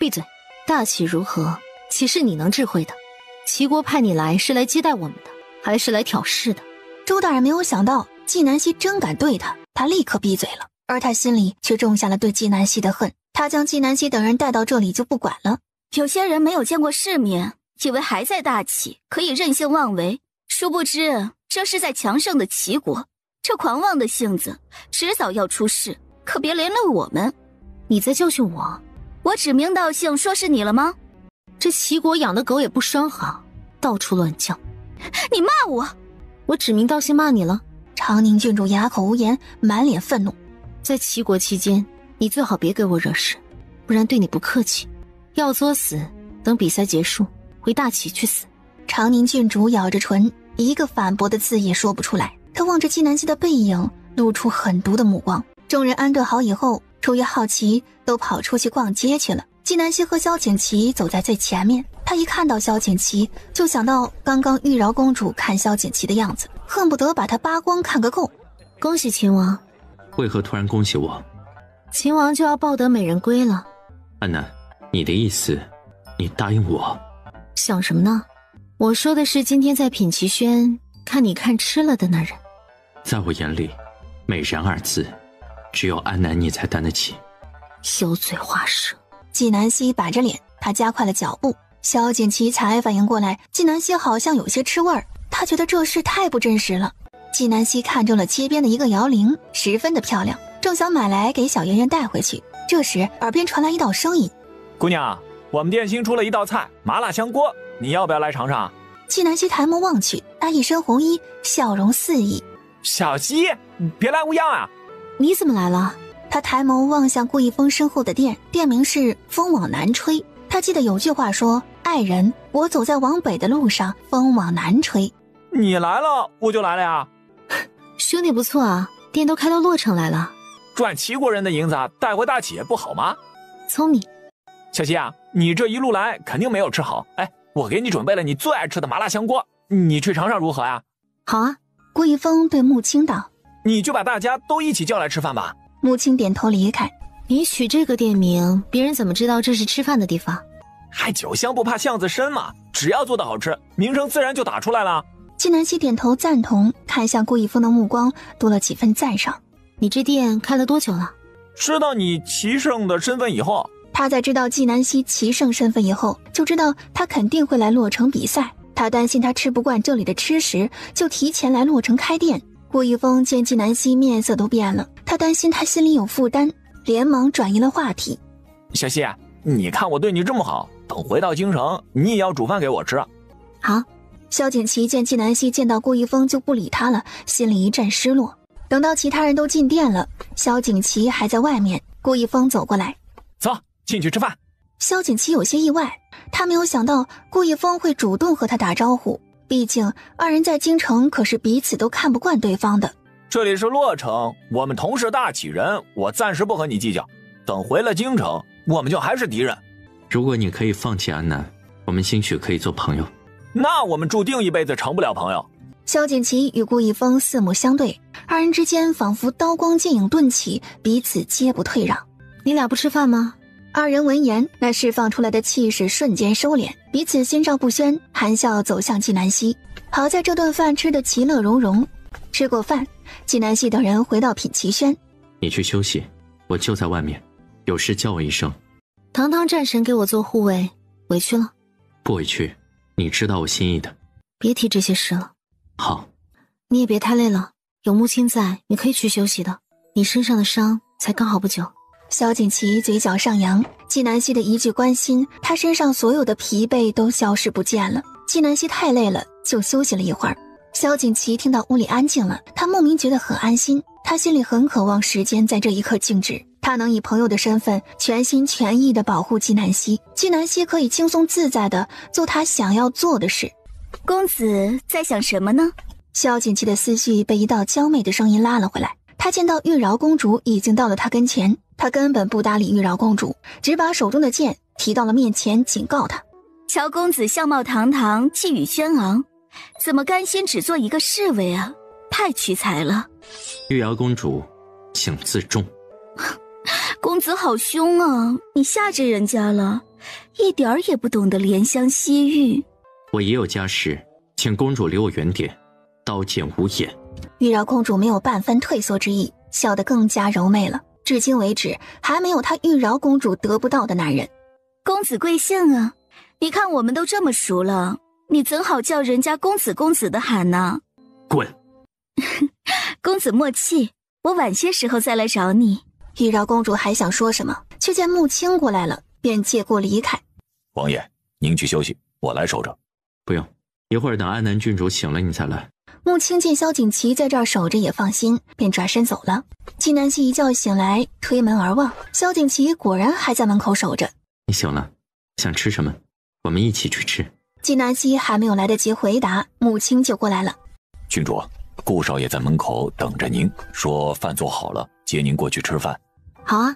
Speaker 5: 闭嘴！大启如何，岂是你能智慧的？齐国派你来是来接待我们的，还是来挑事的？
Speaker 1: 周大人没有想到纪南希真敢对他，他立刻闭嘴了，而他心里却种下了对纪南希的恨。他将纪南希等人带到这里就不管了。
Speaker 7: 有些人没有见过世面，以为还在大启可以任性妄为，殊不知这是在强盛的齐国，这狂妄的性子迟早要出事，可别连累我们。
Speaker 5: 你在教训我？
Speaker 7: 我指名道姓说是你了吗？
Speaker 5: 这齐国养的狗也不拴好，到处乱叫。
Speaker 7: 你骂我？
Speaker 5: 我指名道姓骂你了？
Speaker 1: 长宁郡主哑口无言，满脸愤怒。
Speaker 5: 在齐国期间，你最好别给我惹事，不然对你不客气。要作死，等比赛结束，回大齐去死。
Speaker 1: 长宁郡主咬着唇，一个反驳的字也说不出来。他望着纪南希的背影，露出狠毒的目光。众人安顿好以后，出于好奇，都跑出去逛街去了。纪南希和萧景琦走在最前面，他一看到萧景琦，就想到刚刚玉娆公主看萧景琦的样子，恨不得把他扒光看个够。
Speaker 5: 恭喜秦王。
Speaker 4: 为何突然恭喜我？
Speaker 5: 秦王就要抱得美人归了。
Speaker 4: 安南，你的意思，你答应我？
Speaker 5: 想什么呢？我说的是今天在品奇轩看你看吃了的那人。
Speaker 4: 在我眼里，美人二字，只有安南你才担得起。
Speaker 5: 油嘴滑舌。
Speaker 1: 纪南希板着脸，他加快了脚步。萧景琦才反应过来，纪南希好像有些吃味儿，他觉得这事太不真实了。纪南希看中了街边的一个摇铃，十分的漂亮，正想买来给小圆圆带回去。这时耳边传来一道声音：
Speaker 15: 姑娘，我们店新出了一道菜，麻辣香锅，你要不要来尝尝？
Speaker 1: 纪南希抬眸望去，他一身红衣，笑容肆意。
Speaker 15: 小希，别来无恙啊！
Speaker 5: 你怎么来了？
Speaker 1: 他抬眸望向顾一峰身后的店，店名是风往南吹。他记得有句话说：爱人，我走在往北的路上，风往南吹。
Speaker 15: 你来了，我就来了呀。
Speaker 5: 兄弟不错啊，店都开到洛城来了。
Speaker 15: 赚齐国人的银子带回大企业不好吗？
Speaker 5: 聪明。
Speaker 15: 小希啊，你这一路来肯定没有吃好，哎，我给你准备了你最爱吃的麻辣香锅，你去尝尝如何呀？
Speaker 5: 好啊。
Speaker 1: 顾一峰对穆青道：
Speaker 15: 你就把大家都一起叫来吃饭吧。
Speaker 1: 穆青点头离开。
Speaker 5: 你取这个店名，别人怎么知道这是吃饭的地方？
Speaker 15: 还酒香不怕巷子深嘛，只要做得好吃，名声自然就打出来了。
Speaker 1: 纪南希点头赞同，看向顾一峰的目光多了几分赞赏。
Speaker 5: 你这店开了多久了？
Speaker 15: 知道你齐胜的身份以后，
Speaker 1: 他在知道纪南希齐胜身份以后，就知道他肯定会来洛城比赛。他担心他吃不惯这里的吃食，就提前来洛城开店。顾一峰见纪南希面色都变了，他担心他心里有负担，连忙转移了话题。
Speaker 15: 小希，你看我对你这么好，等回到京城，你也要煮饭给我吃。
Speaker 1: 好。萧景琦见纪南希见到顾一峰就不理他了，心里一阵失落。等到其他人都进店了，萧景琦还在外面，顾一峰走过来：
Speaker 15: 走，进去吃饭。
Speaker 1: 萧景琦有些意外，他没有想到顾一峰会主动和他打招呼，毕竟二人在京城可是彼此都看不惯对方的。
Speaker 15: 这里是洛城，我们同是大启人，我暂时不和你计较，等回了京城，我们就还是敌人。
Speaker 4: 如果你可以放弃安南，我们兴许可以做朋友。
Speaker 15: 那我们注定一辈子成不了朋友。
Speaker 1: 萧景琦与顾一峰四目相对，二人之间仿佛刀光剑影顿起，彼此皆不退让。
Speaker 5: 你俩不吃饭吗？
Speaker 1: 二人闻言，那释放出来的气势瞬间收敛，彼此心照不宣，含笑走向纪南希。好在这顿饭吃得其乐融融。吃过饭，纪南希等人回到品奇轩。
Speaker 4: 你去休息，我就在外面，有事叫我一声。
Speaker 5: 堂堂战神给我做护卫，委屈了？
Speaker 4: 不委屈，你知道我心意的。
Speaker 5: 别提这些事了。
Speaker 4: 好。
Speaker 5: 你也别太累了，有穆青在，你可以去休息的。你身上的伤才刚好不久。
Speaker 1: 萧景琦嘴角上扬，纪南希的一句关心，他身上所有的疲惫都消失不见了。纪南希太累了，就休息了一会儿。萧景琦听到屋里安静了，他莫名觉得很安心，他心里很渴望时间在这一刻静止，他能以朋友的身份全心全意地保护纪南希，纪南希可以轻松自在地做他想要做的事。
Speaker 6: 公子在想什么呢？
Speaker 1: 萧景琦的思绪被一道娇媚的声音拉了回来，他见到玉娆公主已经到了他跟前，他根本不搭理玉娆公主，只把手中的剑提到了面前，警告他：
Speaker 6: 乔公子相貌堂堂，气宇轩昂，怎么甘心只做一个侍卫啊？太屈才了。
Speaker 4: 玉娆公主请自重。
Speaker 6: 公子好凶啊，你吓着人家了，一点儿也不懂得怜香惜玉。
Speaker 4: 我也有家室，请公主离我远点，刀剑无眼。
Speaker 1: 玉娆公主没有半分退缩之意，笑得更加柔媚了。至今为止，还没有她玉娆公主得不到的男人。
Speaker 6: 公子贵姓啊？你看我们都这么熟了，你怎好叫人家公子公子的喊呢？
Speaker 4: 滚！
Speaker 6: 公子莫气，我晚些时候再来找你。
Speaker 1: 玉娆公主还想说什么，却见穆青过来了，便借过离开。
Speaker 3: 王爷，您去休息，我来守着。
Speaker 4: 不用，一会儿等安南郡主醒了你再来。
Speaker 1: 穆青见萧景琦在这儿守着也放心，便转身走了。纪南希一觉醒来，推门而望，萧景琦果然还在门口守着。
Speaker 4: 你醒了，想吃什么？我们一起去吃。
Speaker 1: 纪南希还没有来得及回答，母亲就过来了。
Speaker 3: 郡主，顾少爷在门口等着您，说饭做好了，接您过去吃饭。
Speaker 1: 好啊。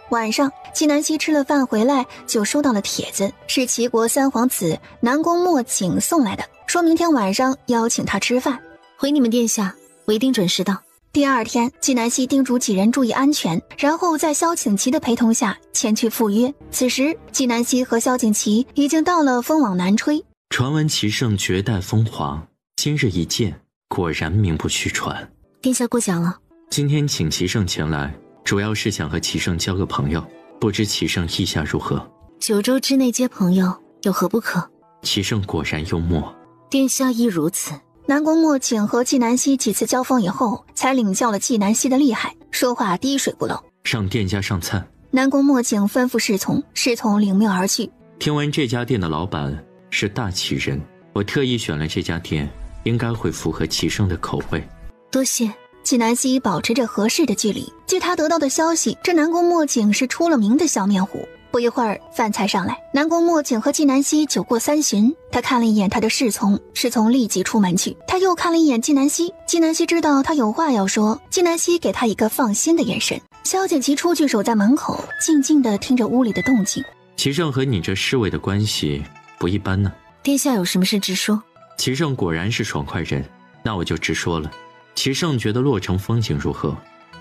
Speaker 1: 晚上，纪南希吃了饭回来，就收到了帖子，是齐国三皇子南宫莫景送来的，说明天晚上邀请他吃饭。
Speaker 5: 回你们殿下，我一定准时到。
Speaker 1: 第二天，纪南希叮嘱几人注意安全，然后在萧景琦的陪同下前去赴约。此时，纪南希和萧景琦已经到了风往南吹。
Speaker 2: 传闻齐胜绝代风华，今日一见，果然名不虚传。
Speaker 5: 殿下过奖了。
Speaker 2: 今天请齐胜前来，主要是想和齐胜交个朋友，不知齐胜意下如何
Speaker 5: ？9州之内结朋友，有何不可？
Speaker 2: 齐胜果然幽默，
Speaker 5: 殿下亦如此。
Speaker 1: 南宫莫景和纪南希几次交锋以后，才领教了纪南希的厉害，说话滴水不漏。
Speaker 2: 让店家上菜。
Speaker 1: 南宫莫景吩咐侍从，侍从领命而去。
Speaker 2: 听闻这家店的老板是大齐人，我特意选了这家店，应该会符合齐胜的口味。
Speaker 5: 多谢。
Speaker 1: 纪南希保持着合适的距离。据他得到的消息，这南宫莫景是出了名的笑面虎。不一会儿，饭菜上来，南宫莫景和纪南希酒过三巡。他看了一眼他的侍从，侍从立即出门去。他又看了一眼纪南希，纪南希知道他有话要说，纪南希给他一个放心的眼神。萧景琦出去守在门口，静静地听着屋里的动静。
Speaker 2: 齐胜和你这侍卫的关系不一般呢。
Speaker 5: 殿下有什么事直说。
Speaker 2: 齐胜果然是爽快人，那我就直说了。齐胜觉得洛城风景如何？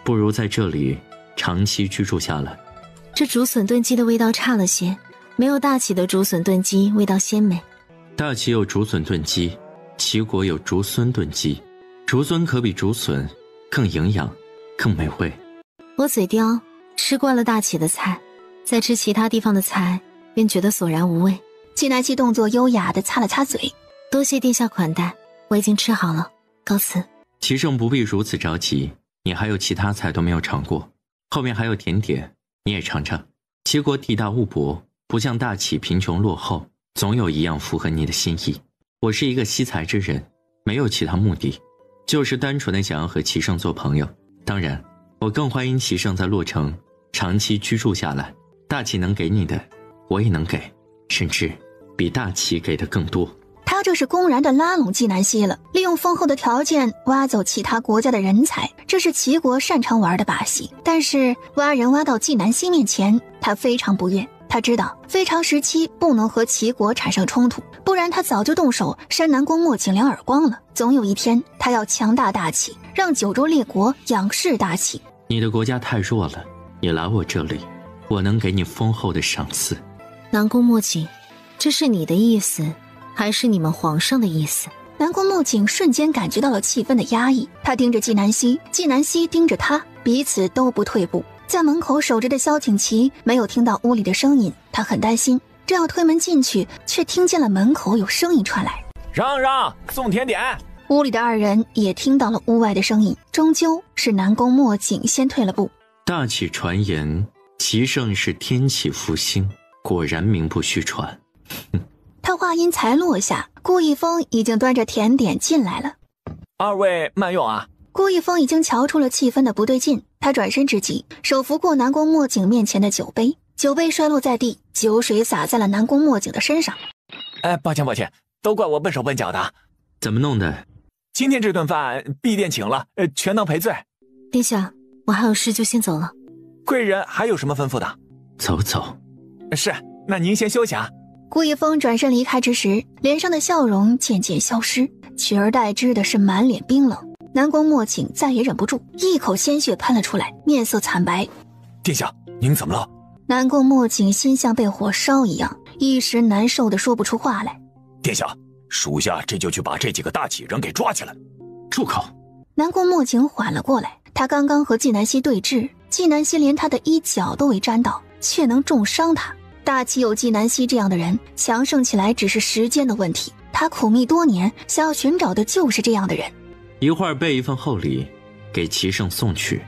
Speaker 2: 不如在这里长期居住下来。
Speaker 5: 这竹笋炖鸡的味道差了些，没有大齐的竹笋炖鸡味道鲜美。
Speaker 2: 大齐有竹笋炖鸡，齐国有竹荪炖鸡。竹荪可比竹笋更营养，更美味。
Speaker 5: 我嘴刁，吃惯了大齐的菜，再吃其他地方的菜，便觉得索然无味。
Speaker 1: 纪南希动作优雅地擦了擦嘴，
Speaker 5: 多谢殿下款待，我已经吃好了，告辞。
Speaker 2: 齐胜不必如此着急，你还有其他菜都没有尝过，后面还有甜点，你也尝尝。齐国地大物博，不像大齐贫穷落后，总有一样符合你的心意。我是一个惜才之人，没有其他目的，就是单纯的想要和齐胜做朋友。当然，我更欢迎齐胜在洛城长期居住下来。大齐能给你的，我也能给，甚至比大齐给的更多。
Speaker 1: 他这是公然的拉拢纪南希了，利用丰厚的条件挖走其他国家的人才，这是齐国擅长玩的把戏。但是挖人挖到纪南希面前，他非常不悦。他知道非常时期不能和齐国产生冲突，不然他早就动手扇南宫莫景2耳光了。总有一天，他要强大大齐，让9州列国仰视大齐。
Speaker 2: 你的国家太弱了，你来我这里，我能给你丰厚的赏赐。
Speaker 5: 南宫莫景，这是你的意思，还是你们皇上的意思？
Speaker 1: 南宫莫景瞬间感觉到了气氛的压抑，他盯着纪南希，纪南希盯着他，彼此都不退步。在门口守着的萧景琦没有听到屋里的声音，他很担心，正要推门进去，却听见了门口有声音传来：“
Speaker 15: 让让，送甜点。”
Speaker 1: 屋里的2人也听到了屋外的声音，终究是南宫莫景先退了步。
Speaker 2: 大齐传言，齐胜是天启复兴，果然名不虚传。
Speaker 1: 他话音才落下，顾一峰已经端着甜点进来了。
Speaker 15: 2位慢用啊。
Speaker 1: 顾一峰已经瞧出了气氛的不对劲，他转身之际，手扶过南宫莫景面前的酒杯，酒杯摔落在地，酒水洒在了南宫莫景的身上。
Speaker 15: 抱歉，都怪我笨手笨脚的。
Speaker 2: 怎么弄的？
Speaker 15: 今天这顿饭敝殿请了，全当赔罪。
Speaker 5: 殿下，我还有事就先走了。
Speaker 15: 贵人还有什么吩咐的？
Speaker 2: 走走。
Speaker 15: 是，那您先休息啊。
Speaker 1: 顾一峰转身离开之时，脸上的笑容渐渐消失，取而代之的是满脸冰冷。南宫莫景再也忍不住，一口鲜血喷了出来，面色惨白。
Speaker 13: 殿下，您怎么了？
Speaker 1: 南宫莫景心像被火烧一样，一时难受的说不出话来。
Speaker 13: 殿下，属下这就去把这几个大起人给抓起来。
Speaker 2: 住口！
Speaker 1: 南宫莫景缓了过来，他刚刚和纪南希对峙，纪南希连他的衣角都未沾到，却能重伤他。大齐有纪南希这样的人，强盛起来只是时间的问题。他苦觅多年，想要寻找的就是这样的人。
Speaker 2: 一会儿备一份厚礼给齐胜送去，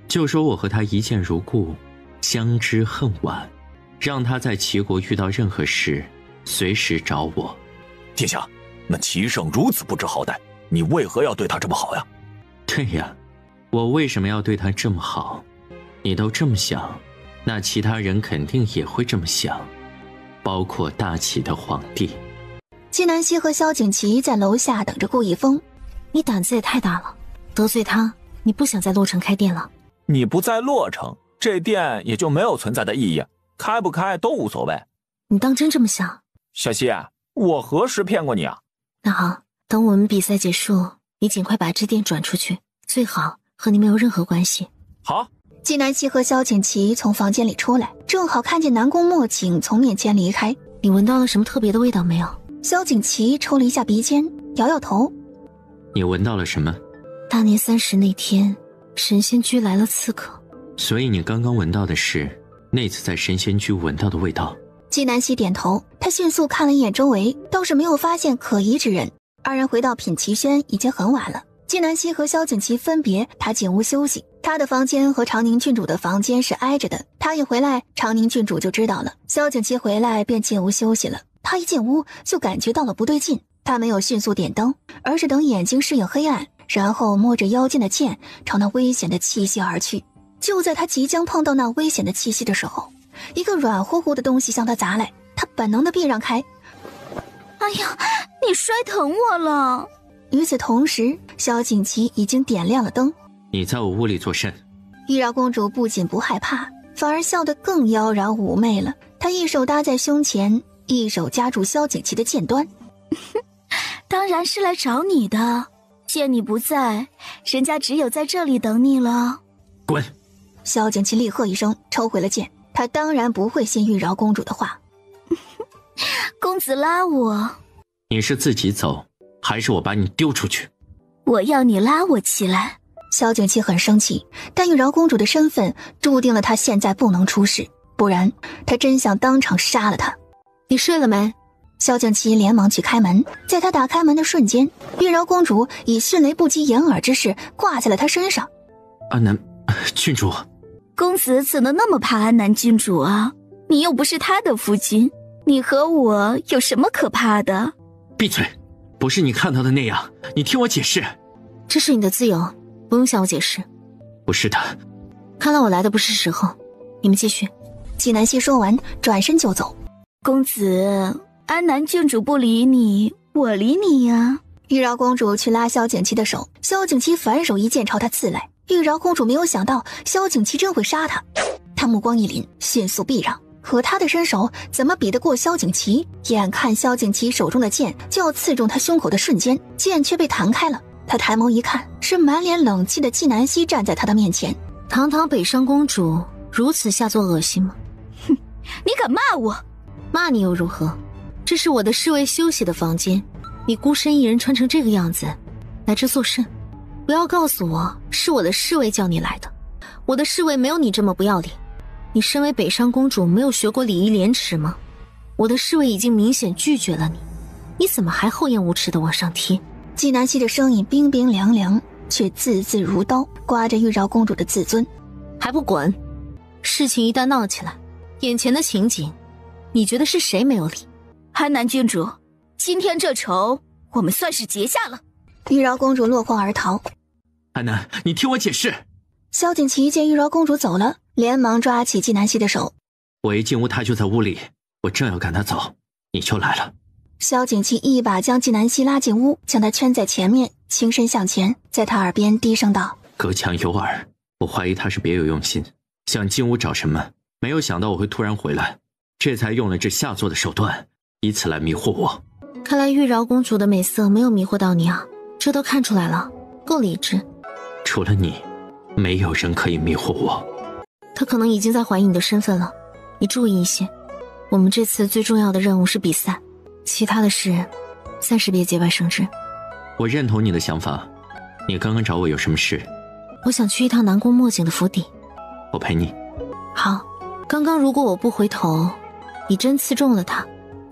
Speaker 2: 就说我和他一见如故，相知恨晚，让他在齐国遇到任何事随时找我。
Speaker 13: 殿下，那齐胜如此不知好歹，你为何要对他这么好呀？
Speaker 2: 对呀，我为什么要对他这么好？你都这么想，那其他人肯定也会这么想，包括大齐的皇帝。
Speaker 1: 季南希和萧景琦在楼下等着顾一峰。
Speaker 5: 你胆子也太大了，得罪他，你不想在洛城开店了？
Speaker 15: 你不在洛城，这店也就没有存在的意义，开不开都无所谓。
Speaker 5: 你当真这么想？
Speaker 15: 小希，我何时骗过你啊？
Speaker 5: 那好，等我们比赛结束，你尽快把这店转出去，最好和你没有任何关系。
Speaker 15: 好。
Speaker 1: 季南希和萧景琦从房间里出来，正好看见南宫墨景从面前离开。
Speaker 5: 你闻到了什么特别的味道没有？
Speaker 1: 萧景琦抽了一下鼻尖，摇摇头。
Speaker 4: 你闻到了什么？
Speaker 5: 大年30那天，神仙居来了刺客。
Speaker 4: 所以你刚刚闻到的是那次在神仙居闻到的味道。
Speaker 1: 季南希点头，他迅速看了一眼周围，倒是没有发现可疑之人。二人回到品奇轩已经很晚了，季南希和萧景琦分别，他进屋休息。他的房间和长宁郡主的房间是挨着的，他一回来，长宁郡主就知道了。萧景琦回来便进屋休息了。他一进屋就感觉到了不对劲，他没有迅速点灯，而是等眼睛适应黑暗，然后摸着腰间的剑朝那危险的气息而去。就在他即将碰到那危险的气息的时候，一个软乎乎的东西向他砸来，他本能的避让开。
Speaker 6: 哎呀，你摔疼我了！
Speaker 1: 与此同时，萧景琦已经点亮了灯。
Speaker 4: 你在我屋里做甚？
Speaker 1: 玉娆公主不仅不害怕，反而笑得更妖娆妩媚了。她一手搭在胸前，一手夹住萧景琦的剑端。
Speaker 6: 当然是来找你的，见你不在，人家只有在这里等你了。
Speaker 4: 滚！
Speaker 1: 萧景琦厉喝一声，抽回了剑。他当然不会信玉娆公主的话。
Speaker 6: 公子拉我，
Speaker 4: 你是自己走，还是我把你丢出去？
Speaker 6: 我要你拉我起来。
Speaker 1: 萧景琦很生气，但玉娆公主的身份注定了她现在不能出事，不然他真想当场杀了她。
Speaker 5: 你睡了没？
Speaker 1: 萧景琦连忙去开门，在他打开门的瞬间，玉娆公主以迅雷不及掩耳之势挂在了他身上。
Speaker 4: 安南郡主，
Speaker 6: 公子怎能那么怕安南郡主啊？你又不是他的夫君，你和我有什么可怕的？
Speaker 4: 闭嘴！不是你看到的那样，你听我解释。
Speaker 5: 这是你的自由，不用向我解释。
Speaker 4: 不是的，
Speaker 5: 看来我来的不是时候，你们继续。
Speaker 1: 季南希说完，转身就走。
Speaker 6: 公子，安南郡主不理你，我理你呀。
Speaker 1: 玉娆公主去拉萧景琦的手，萧景琦反手一剑朝她刺来。玉娆公主没有想到萧景琦真会杀她，她目光一凛，迅速避让。可她的身手怎么比得过萧景琦？眼看萧景琦手中的剑就要刺中她胸口的瞬间，剑却被弹开了。她抬眸一看，是满脸冷气的季南希站在她的面前。
Speaker 5: 堂堂北上公主如此下作恶心吗？
Speaker 6: 哼，你敢骂我？
Speaker 5: 骂你又如何？这是我的侍卫休息的房间，你孤身一人穿成这个样子，来这作甚？不要告诉我是我的侍卫叫你来的，我的侍卫没有你这么不要脸。你身为北上公主，没有学过礼义廉耻吗？我的侍卫已经明显拒绝了你，你怎么还厚颜无耻地往上贴？
Speaker 1: 季南希的声音冰冰凉凉，却字字如刀，刮着玉娆公主的自尊。
Speaker 5: 还不滚！事情一旦闹起来，眼前的情景，你觉得是谁没有理？
Speaker 6: 安南郡主，今天这仇我们算是结下了。
Speaker 1: 玉娆公主落荒而逃。
Speaker 4: 安南，你听我解释。
Speaker 1: 萧景琦见玉娆公主走了，连忙抓起季南希的手。
Speaker 4: 我一进屋，她就在屋里，我正要赶她走，你就来了。
Speaker 1: 萧景琦一把将季南希拉进屋，将她圈在前面，轻身向前，在她耳边低声道：
Speaker 4: 隔墙有耳，我怀疑他是别有用心，想进屋找什么，没有想到我会突然回来，这才用了这下作的手段，以此来迷惑我。
Speaker 5: 看来玉娆公主的美色没有迷惑到你啊，这都看出来了，够理智。
Speaker 4: 除了你，没有人可以迷惑我。
Speaker 5: 她可能已经在怀疑你的身份了，你注意一些。我们这次最重要的任务是比赛，其他的事暂时别节外生枝。
Speaker 4: 我认同你的想法，你刚刚找我有什么事？
Speaker 5: 我想去一趟南宫墨景的府邸。
Speaker 4: 我陪你。
Speaker 5: 好，刚刚如果我不回头，你真刺中了他，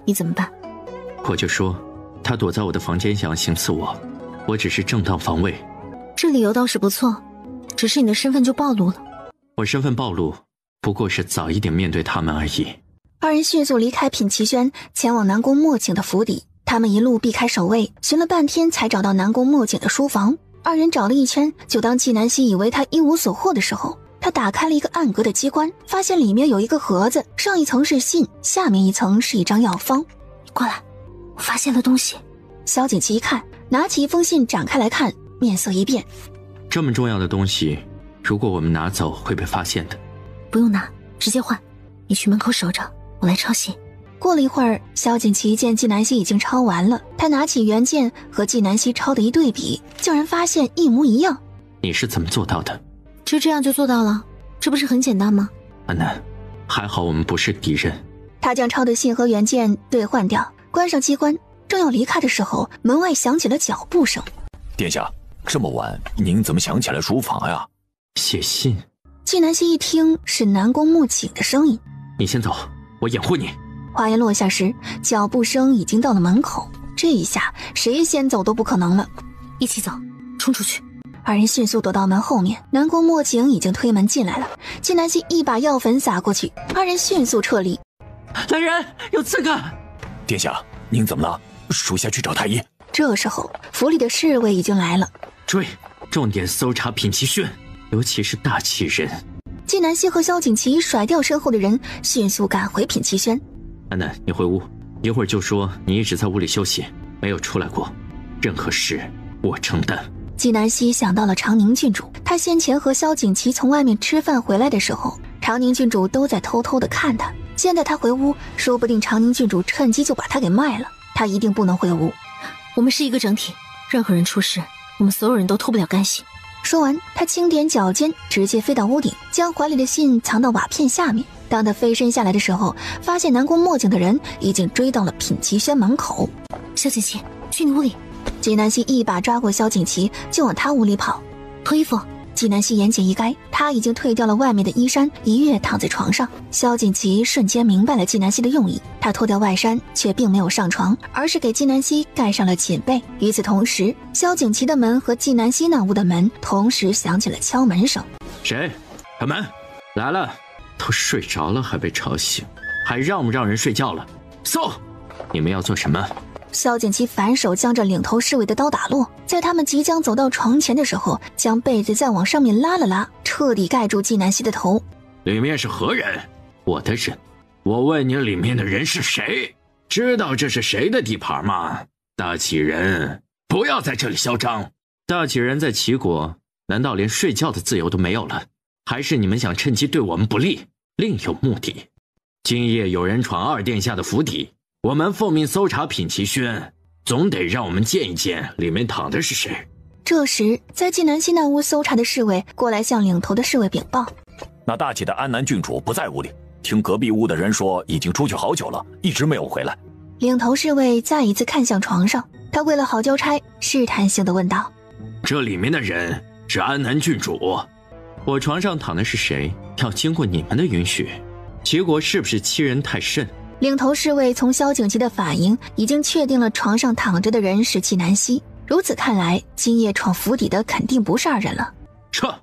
Speaker 5: 你怎么办？
Speaker 4: 我就说他躲在我的房间想要行刺我，我只是正当防卫。
Speaker 5: 这理由倒是不错，只是你的身份就暴露了。
Speaker 4: 我身份暴露，不过是早一点面对他们而已。
Speaker 1: 二人迅速离开品奇轩，前往南宫墨景的府邸。他们一路避开守卫，寻了半天才找到南宫墨景的书房。二人找了一圈，就当季南希以为他一无所获的时候，他打开了一个暗格的机关，发现里面有一个盒子，上一层是信，下面一层是一张药方。
Speaker 5: 过来。我发现了东西。
Speaker 1: 萧景琦一看，拿起一封信展开来看，面色一变。
Speaker 4: 这么重要的东西，如果我们拿走会被发现的。
Speaker 5: 不用拿，直接换。你去门口守着，我来抄信。
Speaker 1: 过了一会儿，萧景琦见纪南希已经抄完了，他拿起原件和纪南希抄的一对比，竟然发现一模一样。
Speaker 4: 你是怎么做到的？
Speaker 5: 就这样就做到了，这不是很简单吗？
Speaker 4: 安南，还好我们不是敌人。
Speaker 1: 他将抄的信和原件兑换掉，关上机关，正要离开的时候，门外响起了脚步声。
Speaker 3: 殿下，这么晚，您怎么想起来书房呀？
Speaker 4: 写信。
Speaker 1: 纪南希一听是南宫木槿的声音。
Speaker 4: 你先走，我掩护你。
Speaker 1: 话音落下时，脚步声已经到了门口，这一下谁先走都不可能了。
Speaker 5: 一起走，冲出去。
Speaker 1: 二人迅速躲到门后面，南宫墨景已经推门进来了。纪南希一把药粉撒过去，二人迅速撤离。
Speaker 4: 来人，有刺客！
Speaker 3: 殿下，您怎么了？属下去找太医。
Speaker 1: 这时候，府里的侍卫已经来了。
Speaker 4: 追，重点搜查品奇轩，尤其是大气人。
Speaker 1: 纪南希和萧景琦甩掉身后的人，迅速赶回品奇轩。
Speaker 4: 安南，你回屋，一会儿就说你一直在屋里休息，没有出来过，任何事我承担。
Speaker 1: 纪南希想到了长宁郡主，他先前和萧景琦从外面吃饭回来的时候，长宁郡主都在偷偷的看他。现在他回屋，说不定长宁郡主趁机就把他给卖了，他一定不能回屋。
Speaker 5: 我们是一个整体，任何人出事，我们所有人都脱不了干系。
Speaker 1: 说完，他轻点脚尖，直接飞到屋顶，将怀里的信藏到瓦片下面。当他飞身下来的时候，发现南宫墨景的人已经追到了品奇轩门口。
Speaker 5: 萧景琦，去你屋里。
Speaker 1: 纪南希一把抓过萧景琦，就往他屋里跑。
Speaker 5: 脱衣服。
Speaker 1: 纪南希眼睑一开，他已经退掉了外面的衣衫，一跃躺在床上。萧景琦瞬间明白了纪南希的用意，他脱掉外衫，却并没有上床，而是给纪南希盖上了锦被。与此同时，萧景琦的门和纪南希那屋的门同时响起了敲门声。
Speaker 4: 谁？开门！来了。都睡着了还被吵醒，还让不让人睡觉了？搜！你们要做什么？
Speaker 1: 萧景琦反手将这领头侍卫的刀打落，在他们即将走到床前的时候，将被子再往上面拉了拉，彻底盖住纪南希的头。
Speaker 4: 里面是何人？我的人。我问你，里面的人是谁？知道这是谁的地盘吗？大启人，不要在这里嚣张。大启人在齐国，难道连睡觉的自由都没有了？还是你们想趁机对我们不利，另有目的？今夜有人闯二殿下的府邸，我们奉命搜查品奇轩，总得让我们见一见里面躺的是谁。
Speaker 1: 这时，在纪南希那屋搜查的侍卫过来向领头的侍卫禀报：
Speaker 3: 那大齐的安南郡主不在屋里，听隔壁屋的人说已经出去好久了，一直没有回来。
Speaker 1: 领头侍卫再一次看向床上，他为了好交差，试探性地问道：
Speaker 4: 这里面的人是安南郡主？我床上躺的是谁，要经过你们的允许。齐国是不是欺人太甚？
Speaker 1: 领头侍卫从萧景琦的反应已经确定了床上躺着的人是纪南希，如此看来，今夜闯府邸的肯定不是二人了。
Speaker 4: 撤！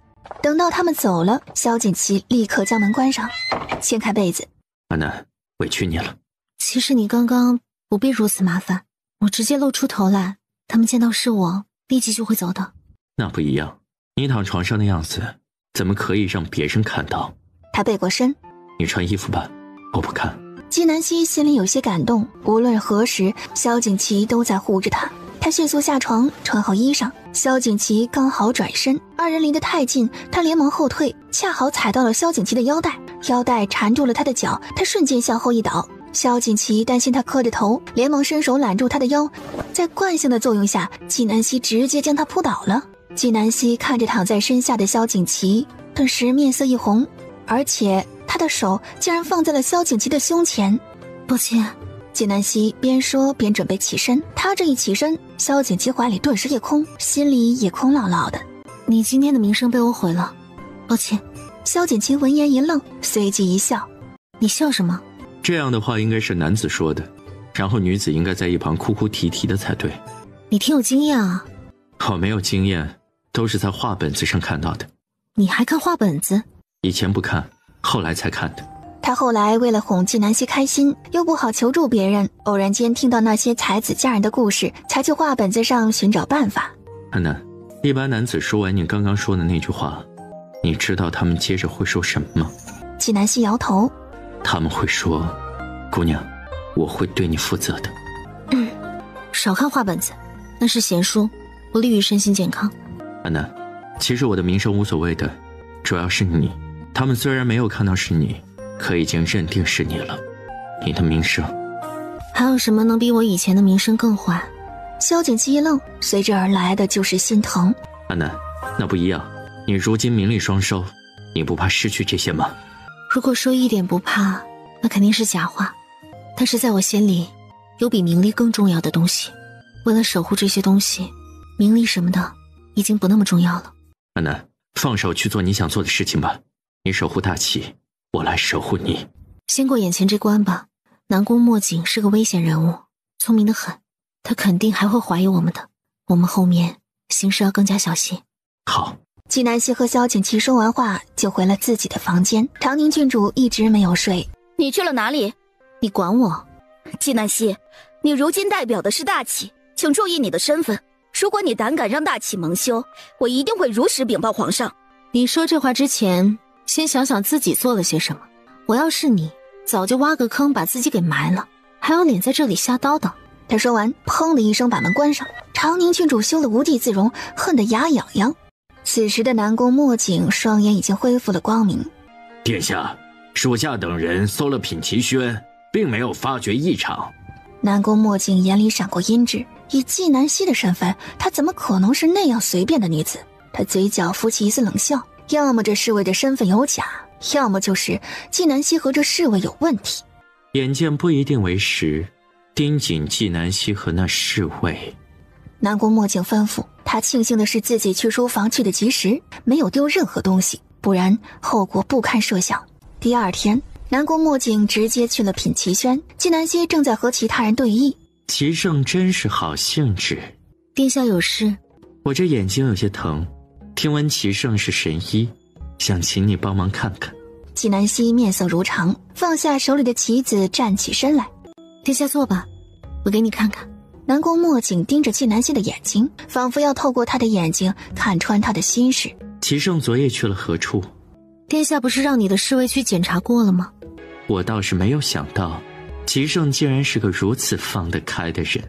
Speaker 1: 等到他们走了，萧景琦立刻将门关上，掀开被子。
Speaker 4: 安南，委屈你了。
Speaker 5: 其实你刚刚不必如此麻烦，我直接露出头来，他们见到是我，立即就会走的。
Speaker 4: 那不一样，你躺床上的样子，怎么可以让别人看到？
Speaker 1: 他背过身，
Speaker 4: 你穿衣服吧，我不看。
Speaker 1: 纪南希心里有些感动，无论何时，萧景琦都在护着他。他迅速下床，穿好衣裳。萧景琦刚好转身，二人离得太近，他连忙后退，恰好踩到了萧景琦的腰带，腰带缠住了他的脚，他瞬间向后一倒。萧景琦担心他磕着头，连忙伸手揽住他的腰，在惯性的作用下，纪南希直接将他扑倒了。纪南希看着躺在身下的萧景琦，顿时面色一红，而且他的手竟然放在了萧景琦的胸前。
Speaker 5: 抱歉。
Speaker 1: 纪南希边说边准备起身，他这一起身，萧景琦怀里顿时一空，心里也空落落的。
Speaker 5: 你今天的名声被我毁了，抱歉。
Speaker 1: 萧景琦闻言一愣，随即一笑。
Speaker 5: 你笑什么？
Speaker 4: 这样的话应该是男子说的，然后女子应该在一旁哭哭啼啼的才对。
Speaker 5: 你挺有经验啊。
Speaker 4: 我没有经验，都是在画本子上看到的。
Speaker 5: 你还看画本子？
Speaker 4: 以前不看，后来才看的。
Speaker 1: 他后来为了哄纪南希开心，又不好求助别人，偶然间听到那些才子佳人的故事，才去画本子上寻找办法。
Speaker 4: 安南，一般男子说完你刚刚说的那句话，你知道他们接着会说什么吗？
Speaker 1: 纪南希摇头。
Speaker 4: 他们会说，姑娘，我会对你负责的。
Speaker 5: 少看画本子，那是闲书，不利于身心健康。
Speaker 4: 安南，其实我的名声无所谓的，主要是你。他们虽然没有看到是你，可已经认定是你了。你的名声，
Speaker 5: 还有什么能比我以前的名声更坏？
Speaker 1: 萧景祺一愣，随之而来的就是心疼。
Speaker 4: 安南，那不一样，你如今名利双收，你不怕失去这些吗？
Speaker 5: 如果说一点不怕，那肯定是假话。但是在我心里，有比名利更重要的东西。为了守护这些东西，名利什么的已经不那么重要了。
Speaker 4: 安南，放手去做你想做的事情吧。你守护大齐，我来守护你。
Speaker 5: 先过眼前这关吧。南宫墨景是个危险人物，聪明得很，他肯定还会怀疑我们的。我们后面行事要更加小心。
Speaker 4: 好。
Speaker 1: 纪南希和萧景祺说完话就回了自己的房间。唐宁郡主一直没有睡。
Speaker 7: 你去了哪里？
Speaker 5: 你管我？
Speaker 7: 纪南希，你如今代表的是大齐，请注意你的身份。如果你胆敢让大齐蒙羞，我一定会如实禀报皇上。
Speaker 5: 你说这话之前，先想想自己做了些什么。我要是你，早就挖个坑把自己给埋了，还有脸在这里瞎叨叨。
Speaker 1: 他说完，砰的一声把门关上。唐宁郡主羞得无地自容，恨得牙痒痒。此时的南宫墨景双眼已经恢复了光明。
Speaker 4: 殿下，属下等人搜了品奇轩，并没有发觉异常。
Speaker 1: 南宫墨景眼里闪过阴鸷，以纪南希的身份，她怎么可能是那样随便的女子？她嘴角浮起一丝冷笑，要么这侍卫的身份有假，要么就是纪南希和这侍卫有问题。
Speaker 4: 眼见不一定为实，盯紧纪南希和那侍卫。
Speaker 1: 南宫墨景吩咐他，庆幸的是自己去书房去的及时，没有丢任何东西，不然后果不堪设想。第二天，南宫墨景直接去了品奇轩，纪南希正在和其他人对弈。
Speaker 4: 齐胜真是好兴致。
Speaker 5: 殿下有事？
Speaker 4: 我这眼睛有些疼，听闻齐胜是神医，想请你帮忙看看。
Speaker 1: 纪南希面色如常，放下手里的棋子，站起身来。
Speaker 5: 殿下坐吧，我给你看看。
Speaker 1: 南宫墨景盯着纪南希的眼睛，仿佛要透过他的眼睛看穿他的心事。
Speaker 4: 齐胜昨夜去了何处？
Speaker 5: 殿下不是让你的侍卫去检查过了吗？
Speaker 4: 我倒是没有想到，齐胜竟然是个如此放得开的人。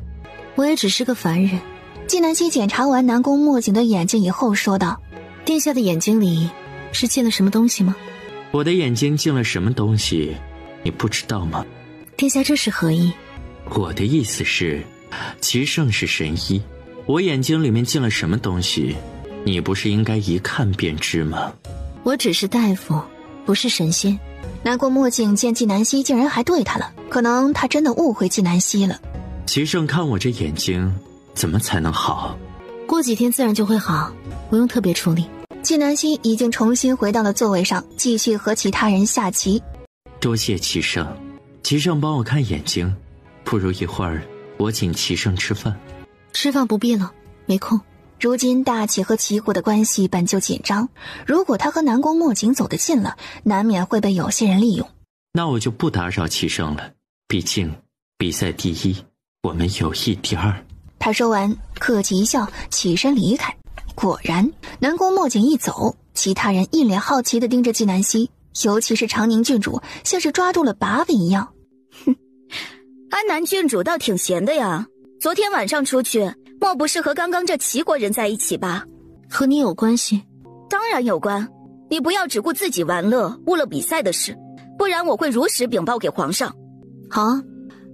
Speaker 5: 我也只是个凡人。
Speaker 1: 纪南希检查完南宫墨景的眼睛以后说道：
Speaker 5: 殿下的眼睛里是进了什么东西吗？
Speaker 4: 我的眼睛进了什么东西，你不知道吗？
Speaker 5: 殿下这是何意？
Speaker 4: 我的意思是，齐胜是神医，我眼睛里面进了什么东西，你不是应该一看便知吗？
Speaker 5: 我只是大夫，不是神仙。
Speaker 1: 南宫墨景见纪南希竟然还对他了，可能他真的误会纪南希了。
Speaker 4: 齐胜看我这眼睛怎么才能好？
Speaker 5: 过几天自然就会好，不用特别处理。
Speaker 1: 纪南希已经重新回到了座位上，继续和其他人下棋。
Speaker 4: 多谢齐胜，齐胜帮我看眼睛，不如一会儿我请齐胜吃饭。
Speaker 5: 吃饭不必了，没空。
Speaker 1: 如今大齐和齐国的关系本就紧张，如果他和南宫墨景走得近了，难免会被有些人利用。
Speaker 4: 那我就不打扰齐胜了，毕竟比赛第一，我们友谊第二。
Speaker 1: 他说完，客气一笑，起身离开。果然，南宫墨景一走，其他人一脸好奇地盯着纪南希，尤其是长宁郡主，像是抓住了把柄一样。
Speaker 7: 哼，安南郡主倒挺闲的呀。昨天晚上出去，莫不是和刚刚这齐国人在一起吧？
Speaker 5: 和你有关系？
Speaker 7: 当然有关。你不要只顾自己玩乐，误了比赛的事，不然我会如实禀报给皇上。
Speaker 5: 好啊，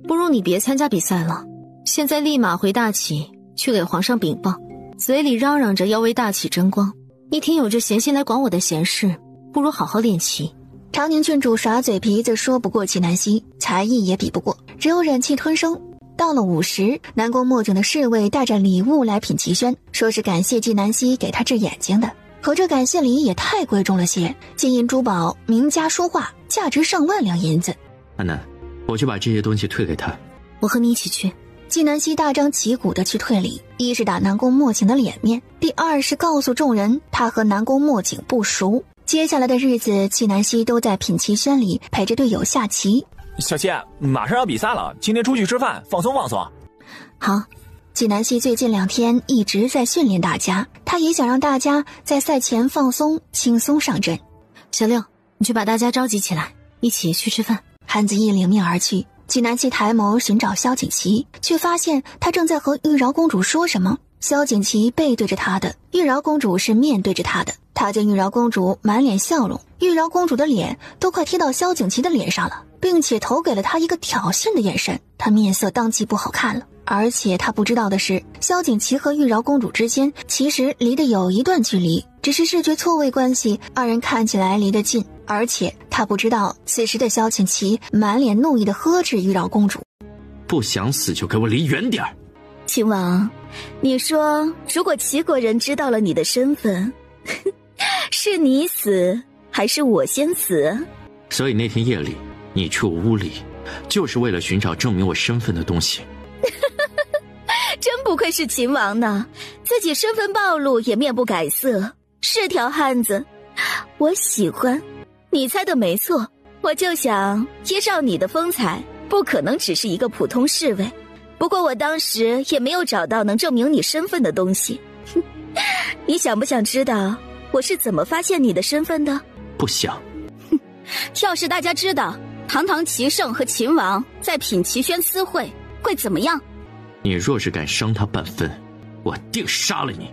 Speaker 5: 不如你别参加比赛了，现在立马回大齐去给皇上禀报。嘴里嚷嚷着要为大齐争光，一天有这闲心来管我的闲事，不如好好练棋。
Speaker 1: 长宁郡主耍嘴皮子说不过纪南希，才艺也比不过，只有忍气吞声。到了午时，南宫墨景的侍卫带着礼物来品奇轩，说是感谢纪南希给他治眼睛的。可这感谢礼也太贵重了些，金银珠宝、名家书画，价值上万两银子。
Speaker 4: 安南，我去把这些东西退给他。
Speaker 5: 我和你一起去。
Speaker 1: 纪南希大张旗鼓地去退礼，一是打南宫墨景的脸面，第二是告诉众人他和南宫墨景不熟。接下来的日子，纪南希都在品奇轩里陪着队友下棋。
Speaker 15: 小谢，马上要比赛了，今天出去吃饭，放松放松。
Speaker 1: 好。纪南希最近2天一直在训练大家，他也想让大家在赛前放松，轻松上阵。
Speaker 5: 小六，你去把大家召集起来，一起去吃饭。
Speaker 1: 汉子义领命而去。纪南希抬眸寻找萧景琦，却发现他正在和玉娆公主说什么。萧景琦背对着他的，玉娆公主是面对着他的。他见玉娆公主满脸笑容，玉娆公主的脸都快贴到萧景琦的脸上了，并且投给了他一个挑衅的眼神。他面色当即不好看了。而且他不知道的是，萧景琦和玉娆公主之间其实离得有一段距离，只是视觉错位关系，二人看起来离得近。而且他不知道，此时的萧景琦满脸怒意地呵斥玉娆公主：“
Speaker 4: 不想死就给我离远点儿！”
Speaker 7: 秦王，你说如果齐国人知道了你的身份，是你死还是我先死？
Speaker 4: 所以那天夜里你去我屋里，就是为了寻找证明我身份的东西。
Speaker 7: 真不愧是秦王呢，自己身份暴露也面不改色，是条汉子。我喜欢。你猜的没错，我就想依照你的风采，不可能只是一个普通侍卫。不过我当时也没有找到能证明你身份的东西。你想不想知道我是怎么发现你的身份的？
Speaker 4: 不想。
Speaker 18: 要是大家知道堂堂齐胜和秦王在品齐宣私会，会怎么样？
Speaker 4: 你若是敢伤他半分，我定杀了你。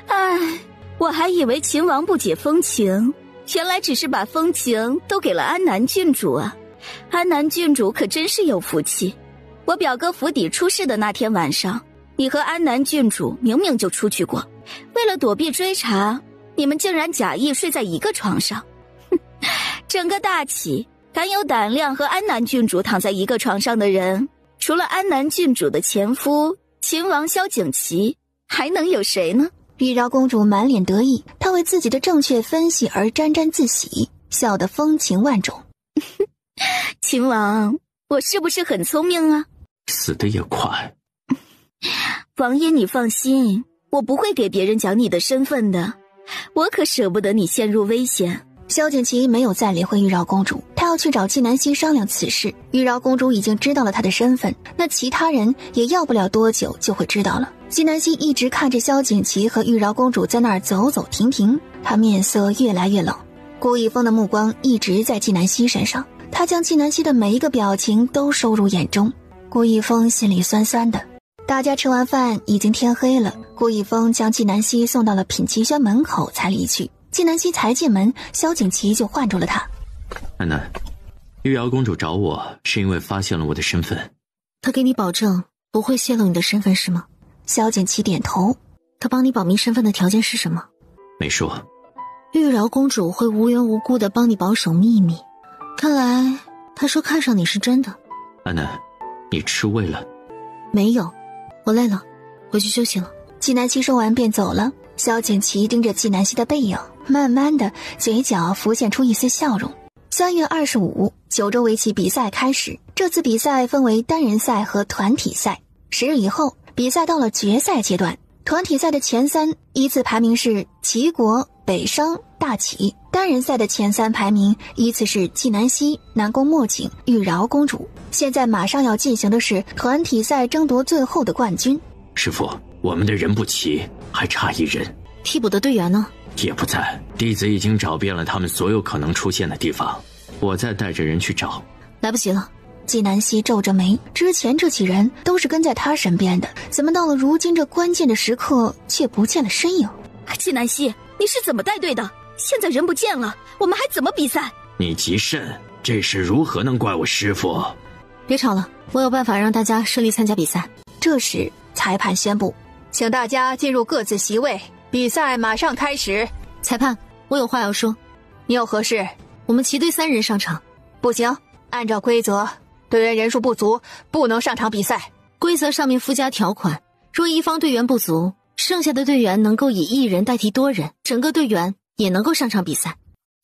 Speaker 7: 唉，我还以为秦王不解风情，原来只是把风情都给了安南郡主啊。安南郡主可真是有福气。我表哥府邸出事的那天晚上，你和安南郡主明明就出去过，为了躲避追查，你们竟然假意睡在一个床上。整个大齐敢有胆量和安南郡主躺在一个床上的人，除了安南郡主的前夫秦王萧景琦，还能有谁呢？
Speaker 1: 玉娆公主满脸得意，她为自己的正确分析而沾沾自喜，笑得风情万种。
Speaker 7: 秦王，我是不是很聪明啊？
Speaker 4: 死得也快。
Speaker 7: 王爷你放心，我不会给别人讲你的身份的，我可舍不得你陷入危险。
Speaker 1: 萧景琦没有再理会玉娆公主，他要去找纪南希商量此事。玉娆公主已经知道了他的身份，那其他人也要不了多久就会知道了。纪南希一直看着萧景琦和玉娆公主在那儿走走停停，他面色越来越冷。顾一峰的目光一直在纪南希身上，他将纪南希的每一个表情都收入眼中。顾一峰心里酸酸的。大家吃完饭已经天黑了，顾一峰将纪南希送到了品齐轩门口才离去。纪南希才进门，萧景琦就唤住了他。
Speaker 4: 安南，玉瑶公主找我是因为发现了我的身份。
Speaker 5: 他给你保证不会泄露你的身份是吗？
Speaker 1: 萧景琦点头。
Speaker 5: 他帮你保密身份的条件是什么？
Speaker 4: 没说。
Speaker 5: 玉娆公主会无缘无故的帮你保守秘密，看来他说看上你是真的。
Speaker 4: 安南，你吃味了？
Speaker 5: 没有，我累了，回去休息了。
Speaker 1: 纪南希说完便走了。萧景琦盯着纪南希的背影，慢慢的嘴角浮现出一丝笑容。3月25，9周围棋比赛开始。这次比赛分为单人赛和团体赛。10日以后，比赛到了决赛阶段。团体赛的前3依次排名是齐国、北商、大齐；单人赛的前3排名依次是纪南希、南宫墨景、玉娆公主。现在马上要进行的是团体赛争夺最后的冠军。
Speaker 4: 师父，我们的人不齐，还差1人。
Speaker 5: 替补的队员呢？
Speaker 4: 也不在。弟子已经找遍了他们所有可能出现的地方，我再带着人去找。
Speaker 5: 来不及了。
Speaker 1: 纪南希皱着眉，之前这几人都是跟在他身边的，怎么到了如今这关键的时刻却不见了身影？
Speaker 7: 纪南希，你是怎么带队的？现在人不见了，我们还怎么比赛？
Speaker 4: 你急甚？这事如何能怪我师父？
Speaker 5: 别吵了，我有办法让大家顺利参加比赛。
Speaker 1: 这时裁判宣布，
Speaker 16: 请大家进入各自席位，比赛马上开始。
Speaker 5: 裁判，我有话要说。
Speaker 16: 你有何事？
Speaker 5: 我们齐队3人上场。
Speaker 16: 不行，按照规则，队员人数不足，不能上场比赛。
Speaker 5: 规则上面附加条款，若一方队员不足，剩下的队员能够以1人代替多人，整个队员也能够上场比赛。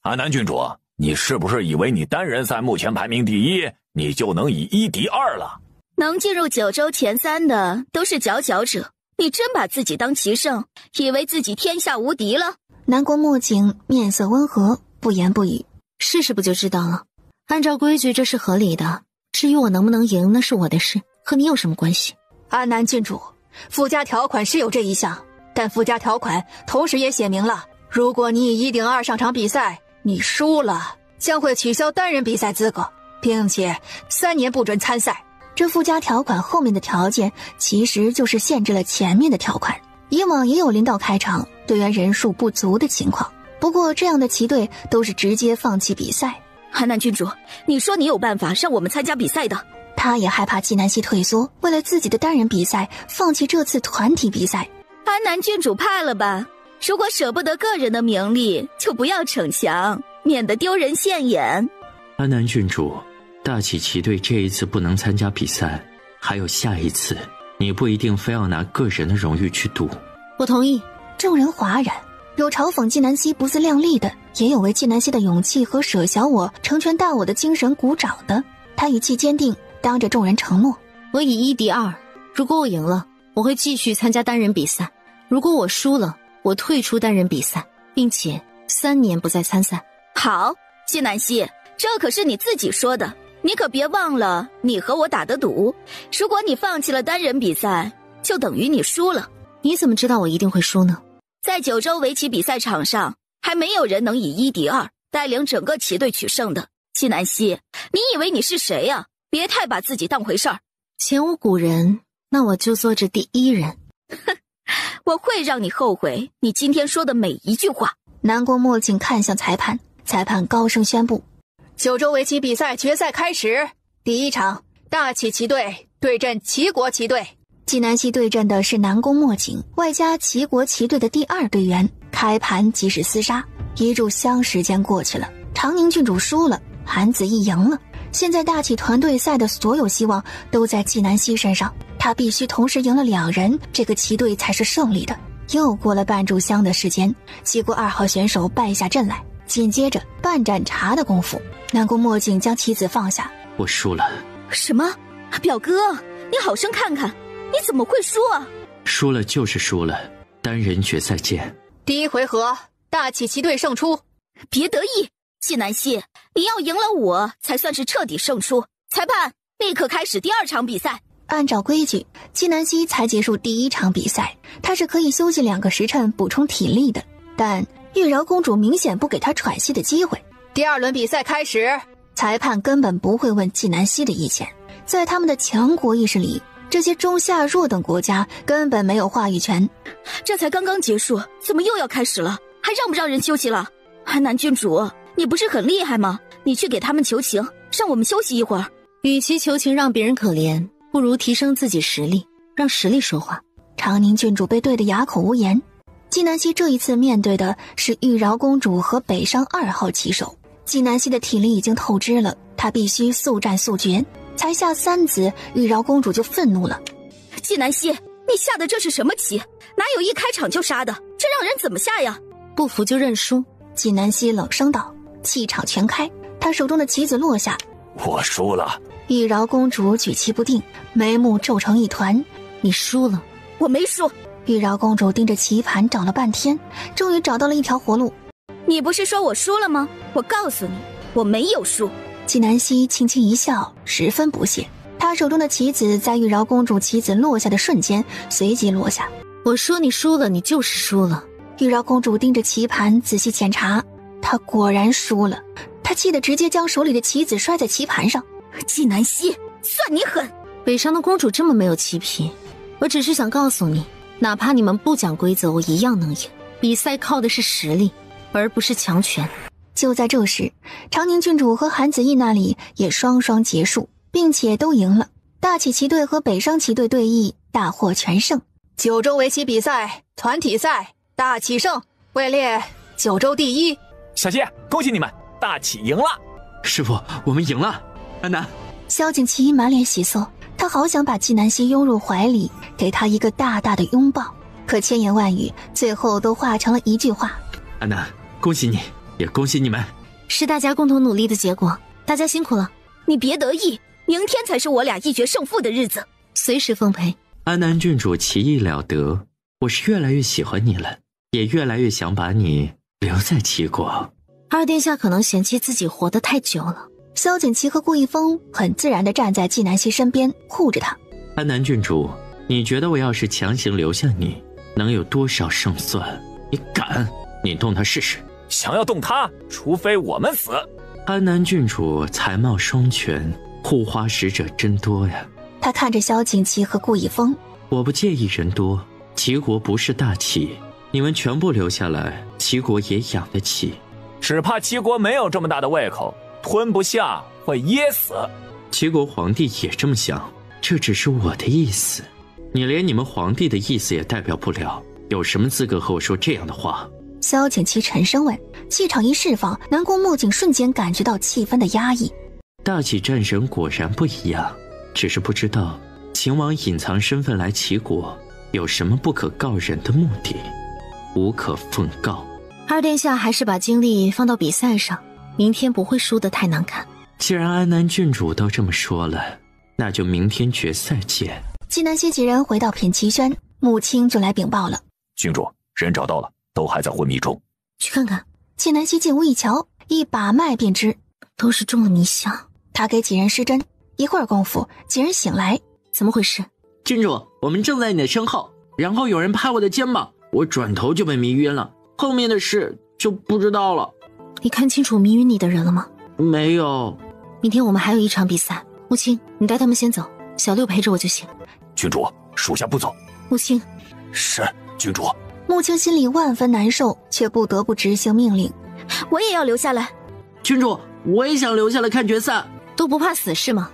Speaker 13: 安南郡主，你是不是以为你单人赛目前排名第1，你就能以1敌2了？
Speaker 7: 能进入9周前3的都是佼佼者，你真把自己当棋圣，以为自己天下无敌了？
Speaker 1: 南宫墨景面色温和，不言不语。
Speaker 5: 试试不就知道了。按照规矩这是合理的，至于我能不能赢那是我的事，和你有什么关系？
Speaker 16: 安南郡主，附加条款是有这一项，但附加条款同时也写明了，如果你以1顶2上场比赛，你输了将会取消单人比赛资格。并且3年不准参赛。
Speaker 1: 这附加条款后面的条件其实就是限制了前面的条款。以往也有领导开场队员人数不足的情况，不过这样的旗队都是直接放弃比赛。
Speaker 7: 安南郡主，你说你有办法让我们参加比赛的。
Speaker 1: 他也害怕纪南希退缩，为了自己的单人比赛放弃这次团体比赛。
Speaker 7: 安南郡主怕了吧？如果舍不得个人的名利，就不要逞强，免得丢人现眼。
Speaker 4: 安南郡主，大启旗队这一次不能参加比赛，还有下一次，你不一定非要拿个人的荣誉去赌。
Speaker 5: 我同意。
Speaker 1: 众人哗然，有嘲讽纪南希不自量力的，也有为纪南希的勇气和舍小我成全大我的精神鼓掌的。他语气坚定，当着众人承诺：
Speaker 5: 我以1敌2，如果我赢了，我会继续参加单人比赛；如果我输了，我退出单人比赛，并且3年不再参赛。
Speaker 7: 好，纪南希，这可是你自己说的，你可别忘了你和我打的赌。如果你放弃了单人比赛，就等于你输了。
Speaker 5: 你怎么知道我一定会输呢？
Speaker 7: 在9州围棋比赛场上，还没有人能以1敌2带领整个旗队取胜的。纪南希，你以为你是谁呀？别太把自己当回事儿。
Speaker 5: 前无古人，那我就做这第1人。
Speaker 7: 哼，我会让你后悔你今天说的每一句话。
Speaker 1: 南宫墨镜看向裁判，裁判高声宣布
Speaker 16: ：9州围棋比赛决赛开始，第1场，大启旗队对阵齐国旗队。
Speaker 1: 纪南希对阵的是南宫墨镜，外加齐国旗队的第2队员。开盘即是厮杀，一炷香时间过去了，长宁郡主输了，韩子义赢了。现在大启团队赛的所有希望都在纪南希身上，他必须同时赢了2人，这个旗队才是胜利的。又过了半炷香的时间，齐国2号选手败下阵来，紧接着半盏茶的功夫，南宫墨镜将棋子放下。
Speaker 4: 我输了。
Speaker 7: 什么？表哥，你好生看看，你怎么会输啊？
Speaker 4: 输了就是输了，单人决赛见。
Speaker 16: 第1回合，大启旗队胜出。
Speaker 7: 别得意，纪南希，你要赢了我才算是彻底胜出。裁判，立刻开始第2场比赛。
Speaker 1: 按照规矩，纪南希才结束第1场比赛，他是可以休息2个时辰补充体力的，但玉娆公主明显不给他喘息的机会。
Speaker 16: 第2轮比赛开始。
Speaker 1: 裁判根本不会问纪南希的意见，在他们的强国意识里，这些中下弱等国家根本没有话语权。
Speaker 7: 这才刚刚结束，怎么又要开始了？还让不让人休息了？安南郡主，你不是很厉害吗？你去给他们求情，让我们休息一会儿。
Speaker 5: 与其求情让别人可怜，不如提升自己实力，让实力说话。
Speaker 1: 长宁郡主被对得哑口无言。纪南希这一次面对的是玉娆公主和北商2号棋手，纪南希的体力已经透支了，她必须速战速决。才下3子，玉娆公主就愤怒了。
Speaker 7: 纪南希，你下的这是什么棋？哪有一开场就杀的？这让人怎么下呀？
Speaker 5: 不服就认输。
Speaker 1: 纪南希冷声道，气场全开，她手中的棋子落下。
Speaker 13: 我输了。
Speaker 1: 玉娆公主举棋不定，眉目皱成一团。
Speaker 5: 你输了。
Speaker 7: 我没输。
Speaker 1: 玉娆公主盯着棋盘找了半天，终于找到了一条活路。
Speaker 7: 你不是说我输了吗？我告诉你，我没有输。
Speaker 1: 纪南希轻轻一笑，十分不屑。他手中的棋子在玉娆公主棋子落下的瞬间随即落下。
Speaker 5: 我说你输了，你就是输了。
Speaker 1: 玉娆公主盯着棋盘仔细检查，她果然输了。她气得直接将手里的棋子摔在棋盘上。
Speaker 7: 纪南希，算你狠！
Speaker 5: 北商的公主这么没有气皮，我只是想告诉你，哪怕你们不讲规则，我一样能赢。比赛靠的是实力，而不是强权。
Speaker 1: 就在这时，长宁郡主和韩子义那里也双双结束，并且都赢了。大启旗队和北商旗队对弈，大获全胜。
Speaker 16: 9州围棋比赛团体赛，大启胜，位列9州第1。
Speaker 15: 小谢，恭喜你们，大启赢了！
Speaker 4: 师傅，我们赢了！安南，
Speaker 1: 萧景琦满脸喜色，他好想把纪南希拥入怀里，给他一个大大的拥抱。可千言万语，最后都化成了一句话：
Speaker 4: 安南，恭喜你，也恭喜你们，
Speaker 5: 是大家共同努力的结果，大家辛苦了。
Speaker 7: 你别得意，明天才是我俩一决胜负的日子，
Speaker 5: 随时奉陪。
Speaker 4: 安南郡主棋艺了得，我是越来越喜欢你了，也越来越想把你留在齐国。
Speaker 5: 二殿下可能嫌弃自己活得太久了。
Speaker 1: 萧景琦和顾一峰很自然地站在纪南希身边，护着他。
Speaker 4: 安南郡主，你觉得我要是强行留下你，能有多少胜算？你敢？你动他试试。
Speaker 15: 想要动他，除非我们死。
Speaker 4: 安南郡主才貌双全，护花使者真多呀。
Speaker 1: 他看着萧景琦和顾以风，
Speaker 4: 我不介意人多，齐国不是大齐，你们全部留下来，齐国也养得起。
Speaker 15: 只怕齐国没有这么大的胃口，吞不下会噎死。
Speaker 4: 齐国皇帝也这么想，这只是我的意思，你连你们皇帝的意思也代表不了，有什么资格和我说这样的话？
Speaker 1: 萧景琦沉声问。气场一释放，南宫墨景瞬间感觉到气氛的压抑。
Speaker 4: 大齐战神果然不一样，只是不知道秦王隐藏身份来齐国有什么不可告人的目的，无可奉告。
Speaker 5: 二殿下还是把精力放到比赛上，明天不会输得太难看。
Speaker 4: 既然安南郡主都这么说了，那就明天决赛见。
Speaker 1: 纪南希几人回到品奇轩，穆青就来禀报了。
Speaker 13: 郡主，人找到了，都还在昏迷中。
Speaker 5: 去看看。
Speaker 1: 纪南希进屋一瞧，一把脉便知
Speaker 5: 都是中了迷香。
Speaker 1: 他给几人施针，一会儿功夫，几人醒来。
Speaker 5: 怎么回事？
Speaker 4: 郡主，我们正在你的身后，然后有人拍我的肩膀，我转头就被迷晕了，后面的事就不知道了。
Speaker 5: 你看清楚迷晕你的人了吗？
Speaker 4: 没有。
Speaker 5: 明天我们还有一场比赛，穆青，你带他们先走，小六陪着我就行。
Speaker 13: 郡主，属下不走。
Speaker 5: 穆青。
Speaker 13: 是，郡主。
Speaker 1: 穆青心里万分难受，却不得不执行命令。
Speaker 7: 我也要留下来。
Speaker 4: 郡主，我也想留下来看决赛。
Speaker 5: 都不怕死是吗？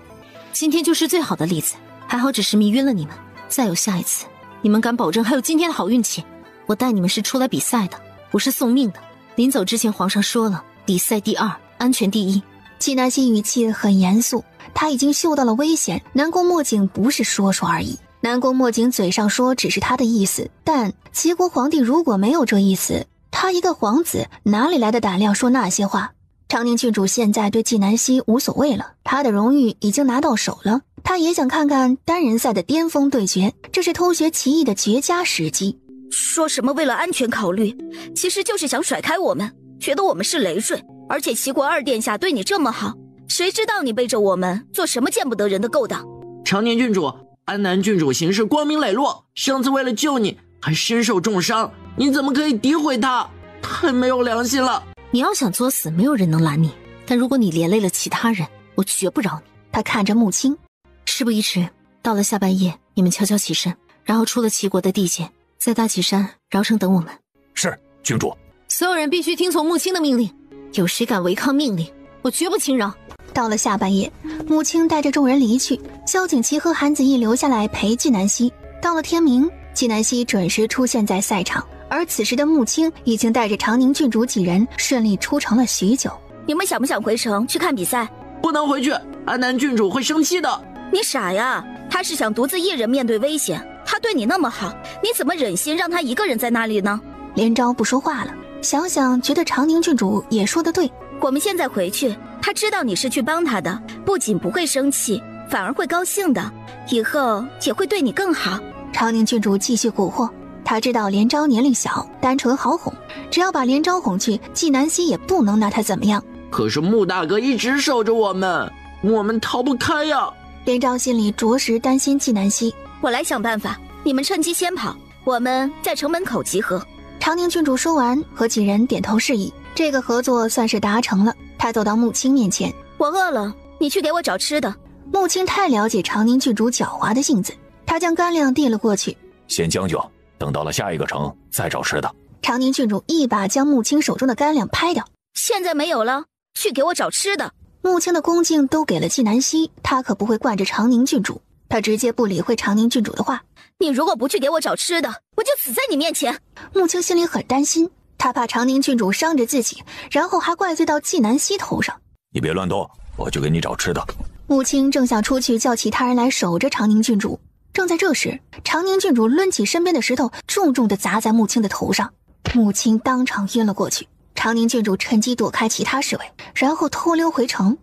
Speaker 5: 今天就是最好的例子，还好只是迷晕了你们，再有下一次，你们敢保证还有今天的好运气？我带你们是出来比赛的，不是送命的。临走之前皇上说了，比赛第二，安全第一。
Speaker 1: 纪南希语气很严肃，他已经嗅到了危险，南宫墨景不是说说而已。南宫墨景嘴上说只是他的意思，但齐国皇帝如果没有这意思，他一个皇子哪里来的胆量说那些话？长宁郡主现在对纪南希无所谓了，他的荣誉已经拿到手了，他也想看看单人赛的巅峰对决，这是偷学棋艺的绝佳时机。
Speaker 7: 说什么为了安全考虑，其实就是想甩开我们，觉得我们是累赘。而且齐国二殿下对你这么好，谁知道你背着我们做什么见不得人的勾当？
Speaker 4: 长宁郡主，安南郡主行事光明磊落，上次为了救你还身受重伤，你怎么可以诋毁他？太没有良心了！
Speaker 5: 你要想作死，没有人能拦你，但如果你连累了其他人，我绝不饶你。
Speaker 1: 他看着穆青。
Speaker 5: 事不宜迟，到了下半夜，你们悄悄起身，然后出了齐国的地界，在大岐山饶城等我们。
Speaker 13: 是，郡主。
Speaker 5: 所有人必须听从穆青的命令，有谁敢违抗命令，我绝不轻饶。
Speaker 1: 到了下半夜，穆青带着众人离去，萧景琦和韩子义留下来陪纪南希。到了天明，纪南希准时出现在赛场，而此时的穆青已经带着长宁郡主几人顺利出城了许久。
Speaker 7: 你们想不想回城去看比赛？
Speaker 4: 不能回去，安南郡主会生气的。
Speaker 7: 你傻呀，他是想独自一人面对危险，他对你那么好，你怎么忍心让他一个人在那里呢？
Speaker 1: 连昭不说话了，想想觉得长宁郡主也说得对。
Speaker 7: 我们现在回去，他知道你是去帮他的，不仅不会生气，反而会高兴的，以后也会对你更好。
Speaker 1: 长宁郡主继续蛊惑，他知道连昭年龄小，单纯好哄，只要把连昭哄去，纪南希也不能拿他怎么样。
Speaker 4: 可是穆大哥一直守着我们逃不开呀。
Speaker 1: 连昭心里着实担心纪南希。
Speaker 7: 我来想办法，你们趁机先跑，我们在城门口集合。
Speaker 1: 长宁郡主说完，和几人点头示意，这个合作算是达成了。他走到穆青面前，
Speaker 7: 我饿了，你去给我找吃的。
Speaker 1: 穆青太了解长宁郡主狡猾的性子，他将干粮递了过去。
Speaker 13: 先将就，等到了下一个城再找吃的。
Speaker 1: 长宁郡主一把将穆青手中的干粮拍掉，
Speaker 7: 现在没有了，去给我找吃的。
Speaker 1: 穆青的恭敬都给了纪南希，他可不会惯着长宁郡主，他直接不理会长宁郡主的话。
Speaker 7: 你如果不去给我找吃的，我就死在你面前。
Speaker 1: 穆青心里很担心，他怕长宁郡主伤着自己，然后还怪罪到纪南希头上。
Speaker 13: 你别乱动，我去给你找吃的。
Speaker 1: 穆青正想出去叫其他人来守着长宁郡主，正在这时，长宁郡主抡起身边的石头，重重地砸在穆青的头上，穆青当场晕了过去。长宁郡主趁机躲开其他侍卫，然后偷溜回城。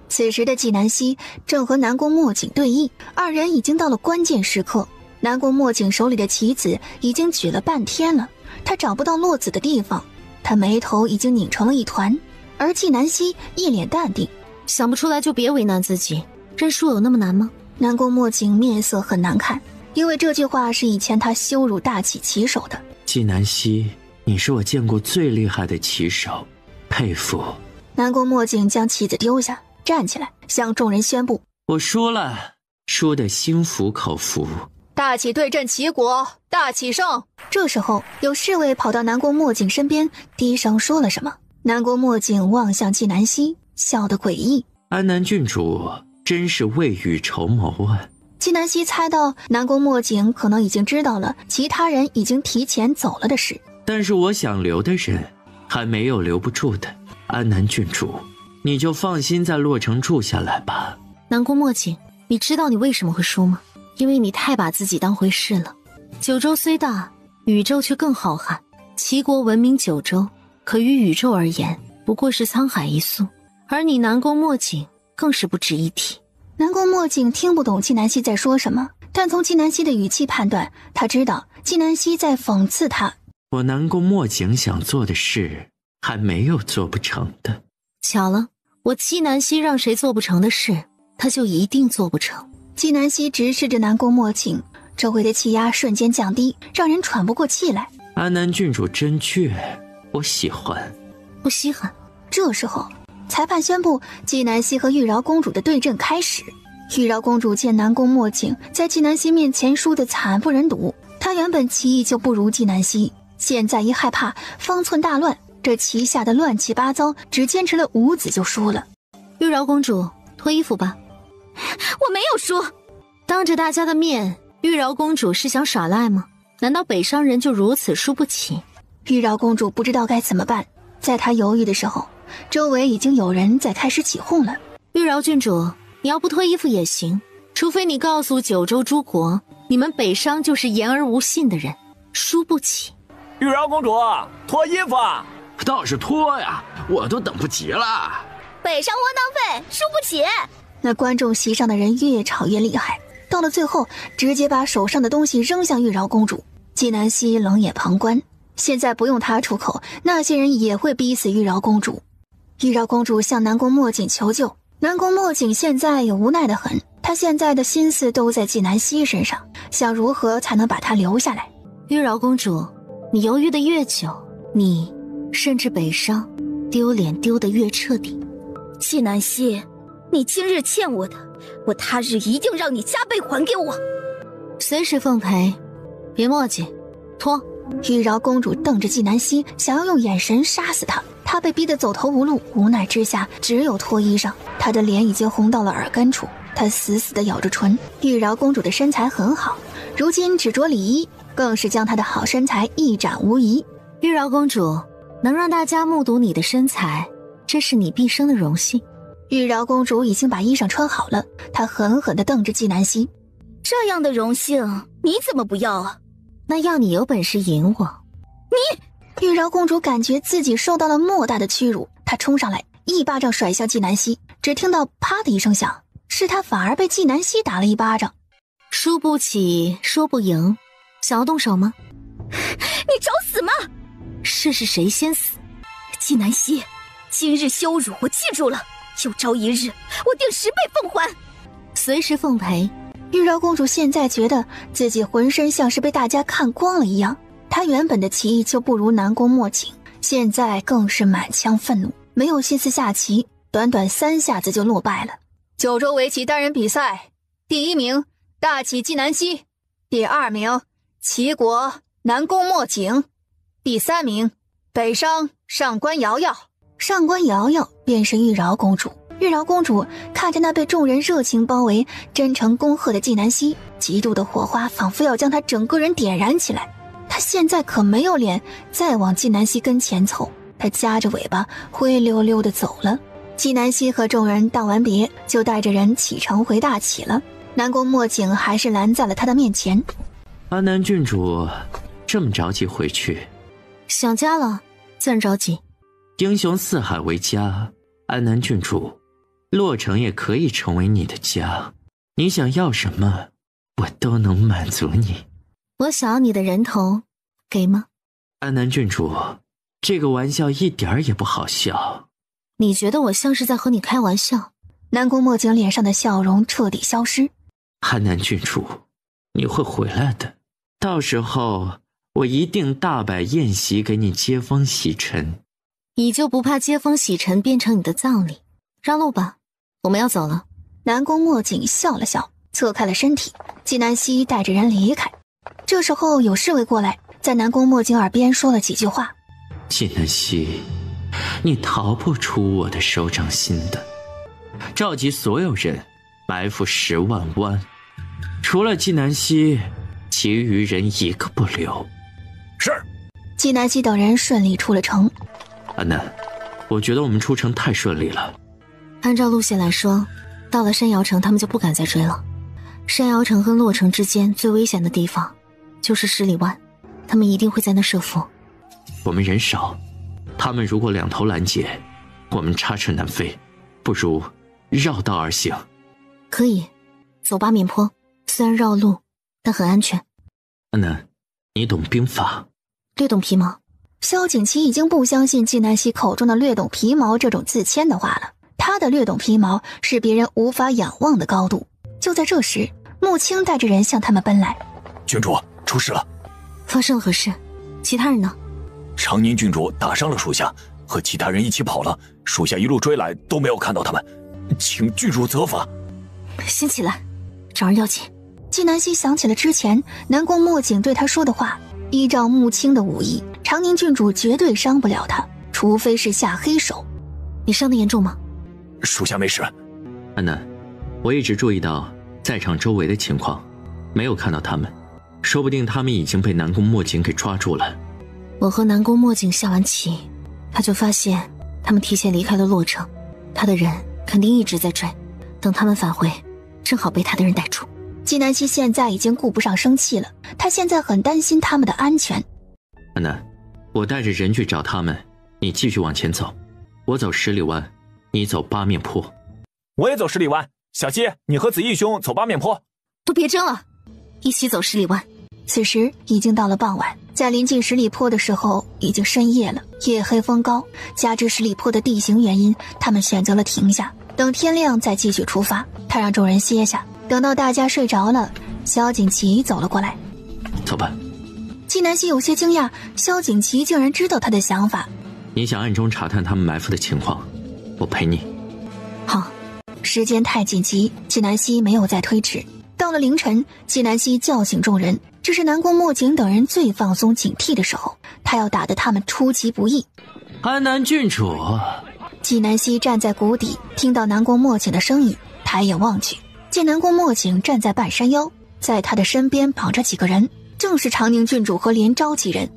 Speaker 1: 此时的纪南希正和南宫墨景对弈，二人已经到了关键时刻。南宫墨景手里的棋子已经举了半天了，他找不到落子的地方，他眉头已经拧成了一团。而纪南希一脸淡定，
Speaker 5: 想不出来就别为难自己，认输有那么难吗？
Speaker 1: 南宫墨景面色很难看，因为这句话是以前他羞辱大启棋手的。
Speaker 4: 纪南希，你是我见过最厉害的棋手，佩服。
Speaker 1: 南宫墨镜将棋子丢下，站起来，向众人宣布：
Speaker 4: 我输了，输得心服口服。
Speaker 16: 大启对阵齐国，大启胜。
Speaker 1: 这时候，有侍卫跑到南宫墨镜身边，低声说了什么。南宫墨镜望向纪南希，笑得诡异。
Speaker 4: 安南郡主真是未雨绸缪啊！
Speaker 1: 纪南希猜到南宫墨镜可能已经知道了其他人已经提前走了的事，
Speaker 4: 但是我想留的人还没有留不住的。安南郡主，你就放心在洛城住下来吧。
Speaker 5: 南宫墨镜，你知道你为什么会输吗？因为你太把自己当回事了。九州虽大，宇宙却更浩瀚。齐国闻名九州，可于宇宙而言，不过是沧海一粟，而你南宫墨镜更是不值一提。
Speaker 1: 南宫墨镜听不懂纪南希在说什么，但从纪南希的语气判断，他知道纪南希在讽刺他。
Speaker 4: 我南宫墨镜想做的事，还没有做不成的。
Speaker 5: 巧了，我纪南希让谁做不成的事，他就一定做不成。
Speaker 1: 纪南希直视着南宫墨镜，周围的气压瞬间降低，让人喘不过气来。
Speaker 4: 安南郡主真倔，我喜欢。
Speaker 5: 不稀罕。
Speaker 1: 这时候，裁判宣布纪南希和玉娆公主的对阵开始。玉娆公主见南宫墨镜在纪南希面前输得惨不忍睹，她原本棋艺就不如纪南希，现在一害怕，方寸大乱，这棋下的乱七八糟，只坚持了5子就输了。
Speaker 5: 玉娆公主，脱衣服吧。
Speaker 7: 我没有输。
Speaker 5: 当着大家的面，玉娆公主是想耍赖吗？难道北商人就如此输不起？
Speaker 1: 玉娆公主不知道该怎么办，在她犹豫的时候，周围已经有人在开始起哄了。
Speaker 5: 玉娆郡主，你要不脱衣服也行，除非你告诉九州诸国，你们北商就是言而无信的人，输不起。
Speaker 15: 玉娆公主，脱衣服啊！
Speaker 14: 倒是脱呀，我都等不及了。
Speaker 6: 北商窝囊废，输不起。
Speaker 1: 那观众席上的人越吵越厉害，到了最后，直接把手上的东西扔向玉娆公主。纪南希冷眼旁观，现在不用她出口，那些人也会逼死玉娆公主。玉娆公主向南宫墨镜求救，南宫墨镜现在也无奈得很，他现在的心思都在纪南希身上，想如何才能把她留下来。
Speaker 5: 玉娆公主，你犹豫的越久，你甚至北商丢脸丢得越彻底。
Speaker 7: 纪南希，你今日欠我的，我他日一定让你加倍还给我。
Speaker 5: 随时奉陪，别墨迹，脱。
Speaker 1: 玉娆公主瞪着纪南希，想要用眼神杀死她。她被逼得走投无路，无奈之下只有脱衣裳。她的脸已经红到了耳根处，她死死地咬着唇。玉娆公主的身材很好，如今只着里衣，更是将她的好身材一展无遗。
Speaker 5: 玉娆公主，能让大家目睹你的身材，这是你毕生的荣幸。
Speaker 1: 玉娆公主已经把衣裳穿好了，她狠狠地瞪着纪南希。
Speaker 7: 这样的荣幸你怎么不要啊？
Speaker 5: 那要你有本事赢我。
Speaker 1: 玉娆公主感觉自己受到了莫大的屈辱，她冲上来一巴掌甩向纪南希，只听到啪的一声响，是她反而被纪南希打了一巴掌。
Speaker 5: 输不起说不赢，想要动手吗？
Speaker 7: 你找死吗？
Speaker 5: 试试谁先死。
Speaker 7: 纪南希，今日羞辱我记住了，有朝一日我定10倍奉还。
Speaker 5: 随时奉陪。
Speaker 1: 玉娆公主现在觉得自己浑身像是被大家看光了一样，她原本的棋艺就不如南宫墨镜，现在更是满腔愤怒，没有心思下棋，短短3下子就落败了。
Speaker 16: 九州围棋单人比赛，第1名大启纪南希，第2名齐国南宫墨镜，第3名北商上官瑶瑶。
Speaker 1: 上官瑶瑶便是玉娆公主。玉娆公主看着那被众人热情包围、真诚恭贺的纪南希，嫉妒的火花仿佛要将她整个人点燃起来。她现在可没有脸再往纪南希跟前凑，她夹着尾巴灰溜溜地走了。纪南希和众人道完别，就带着人启程回大启了。南宫墨镜还是拦在了他的面前。
Speaker 4: 安南郡主这么着急回去？
Speaker 5: 想家了，自然着急。
Speaker 4: 英雄四海为家，安南郡主，洛城也可以成为你的家，你想要什么，我都能满足你。
Speaker 5: 我想要你的人头，给吗？
Speaker 4: 安南郡主，这个玩笑一点儿也不好笑。
Speaker 5: 你觉得我像是在和你开玩笑？
Speaker 1: 南宫墨镜脸上的笑容彻底消失。
Speaker 4: 安南郡主，你会回来的，到时候我一定大摆宴席给你接风洗尘。
Speaker 5: 你就不怕接风洗尘变成你的葬礼？让路吧，我们要走了。
Speaker 1: 南宫墨景笑了笑，侧开了身体。纪南希带着人离开。这时候有侍卫过来，在南宫墨景耳边说了几句话。
Speaker 2: 纪南希，你逃不出我的手掌心的。召集所有人，埋伏10万湾，除了纪南希，其余人一个不留。
Speaker 10: 是。
Speaker 1: 纪南希等人顺利出了城。
Speaker 2: 安南，我觉得我们出城太顺利了。
Speaker 5: 按照路线来说，到了山瑶城他们就不敢再追了。山瑶城和洛城之间最危险的地方就是10里湾，他们一定会在那设伏。
Speaker 2: 我们人少，他们如果两头拦截，我们插翅难飞，不如绕道而行。
Speaker 5: 可以，走八面坡，虽然绕路，但很安全。
Speaker 2: 安南，你懂兵法？
Speaker 5: 略懂皮毛。
Speaker 1: 萧景琦已经不相信纪南希口中的略懂皮毛这种自谦的话了，他的略懂皮毛是别人无法仰望的高度。就在这时，穆青带着人向他们奔来。
Speaker 13: 郡主，出事了！
Speaker 5: 发生了何事？其他人呢？
Speaker 13: 长宁郡主打伤了属下，和其他人一起跑了，属下一路追来都没有看到他们，请郡主责罚。
Speaker 5: 先起来，找人要紧。
Speaker 1: 纪南希想起了之前南宫墨景对他说的话，依照穆青的武艺，长宁郡主绝对伤不了他，除非是下黑手。
Speaker 5: 你伤得严重吗？
Speaker 13: 属下没事。
Speaker 2: 安南，我一直注意到在场周围的情况，没有看到他们，说不定他们已经被南宫墨景给抓住了。
Speaker 5: 我和南宫墨景下完棋，他就发现他们提前离开了洛城，他的人肯定一直在追，等他们返回，正好被他的人逮住。
Speaker 1: 纪南希现在已经顾不上生气了，他现在很担心他们的安全。
Speaker 2: 安南，我带着人去找他们，你继续往前走，我走10里湾，你走八面坡。
Speaker 15: 我也走10里湾，小七，你和子义兄走八面坡。
Speaker 5: 都别争了，一起走10里湾。
Speaker 1: 此时已经到了傍晚，在临近10里坡的时候已经深夜了，夜黑风高，加之10里坡的地形原因，他们选择了停下，等天亮再继续出发。他让众人歇下，等到大家睡着了，萧景琦走了过来。
Speaker 2: 走吧。
Speaker 1: 纪南希有些惊讶，萧景琦竟然知道他的想法。
Speaker 2: 你想暗中查探他们埋伏的情况，我陪你。
Speaker 1: 好。时间太紧急，纪南希没有再推迟。到了凌晨，纪南希叫醒众人，这是南宫墨景等人最放松警惕的时候，他要打得他们出其不意。
Speaker 2: 安南郡主。
Speaker 1: 纪南希站在谷底，听到南宫墨景的声音，抬眼望去，见南宫墨景站在半山腰，在他的身边绑着几个人，正是长宁郡主和连昭几人。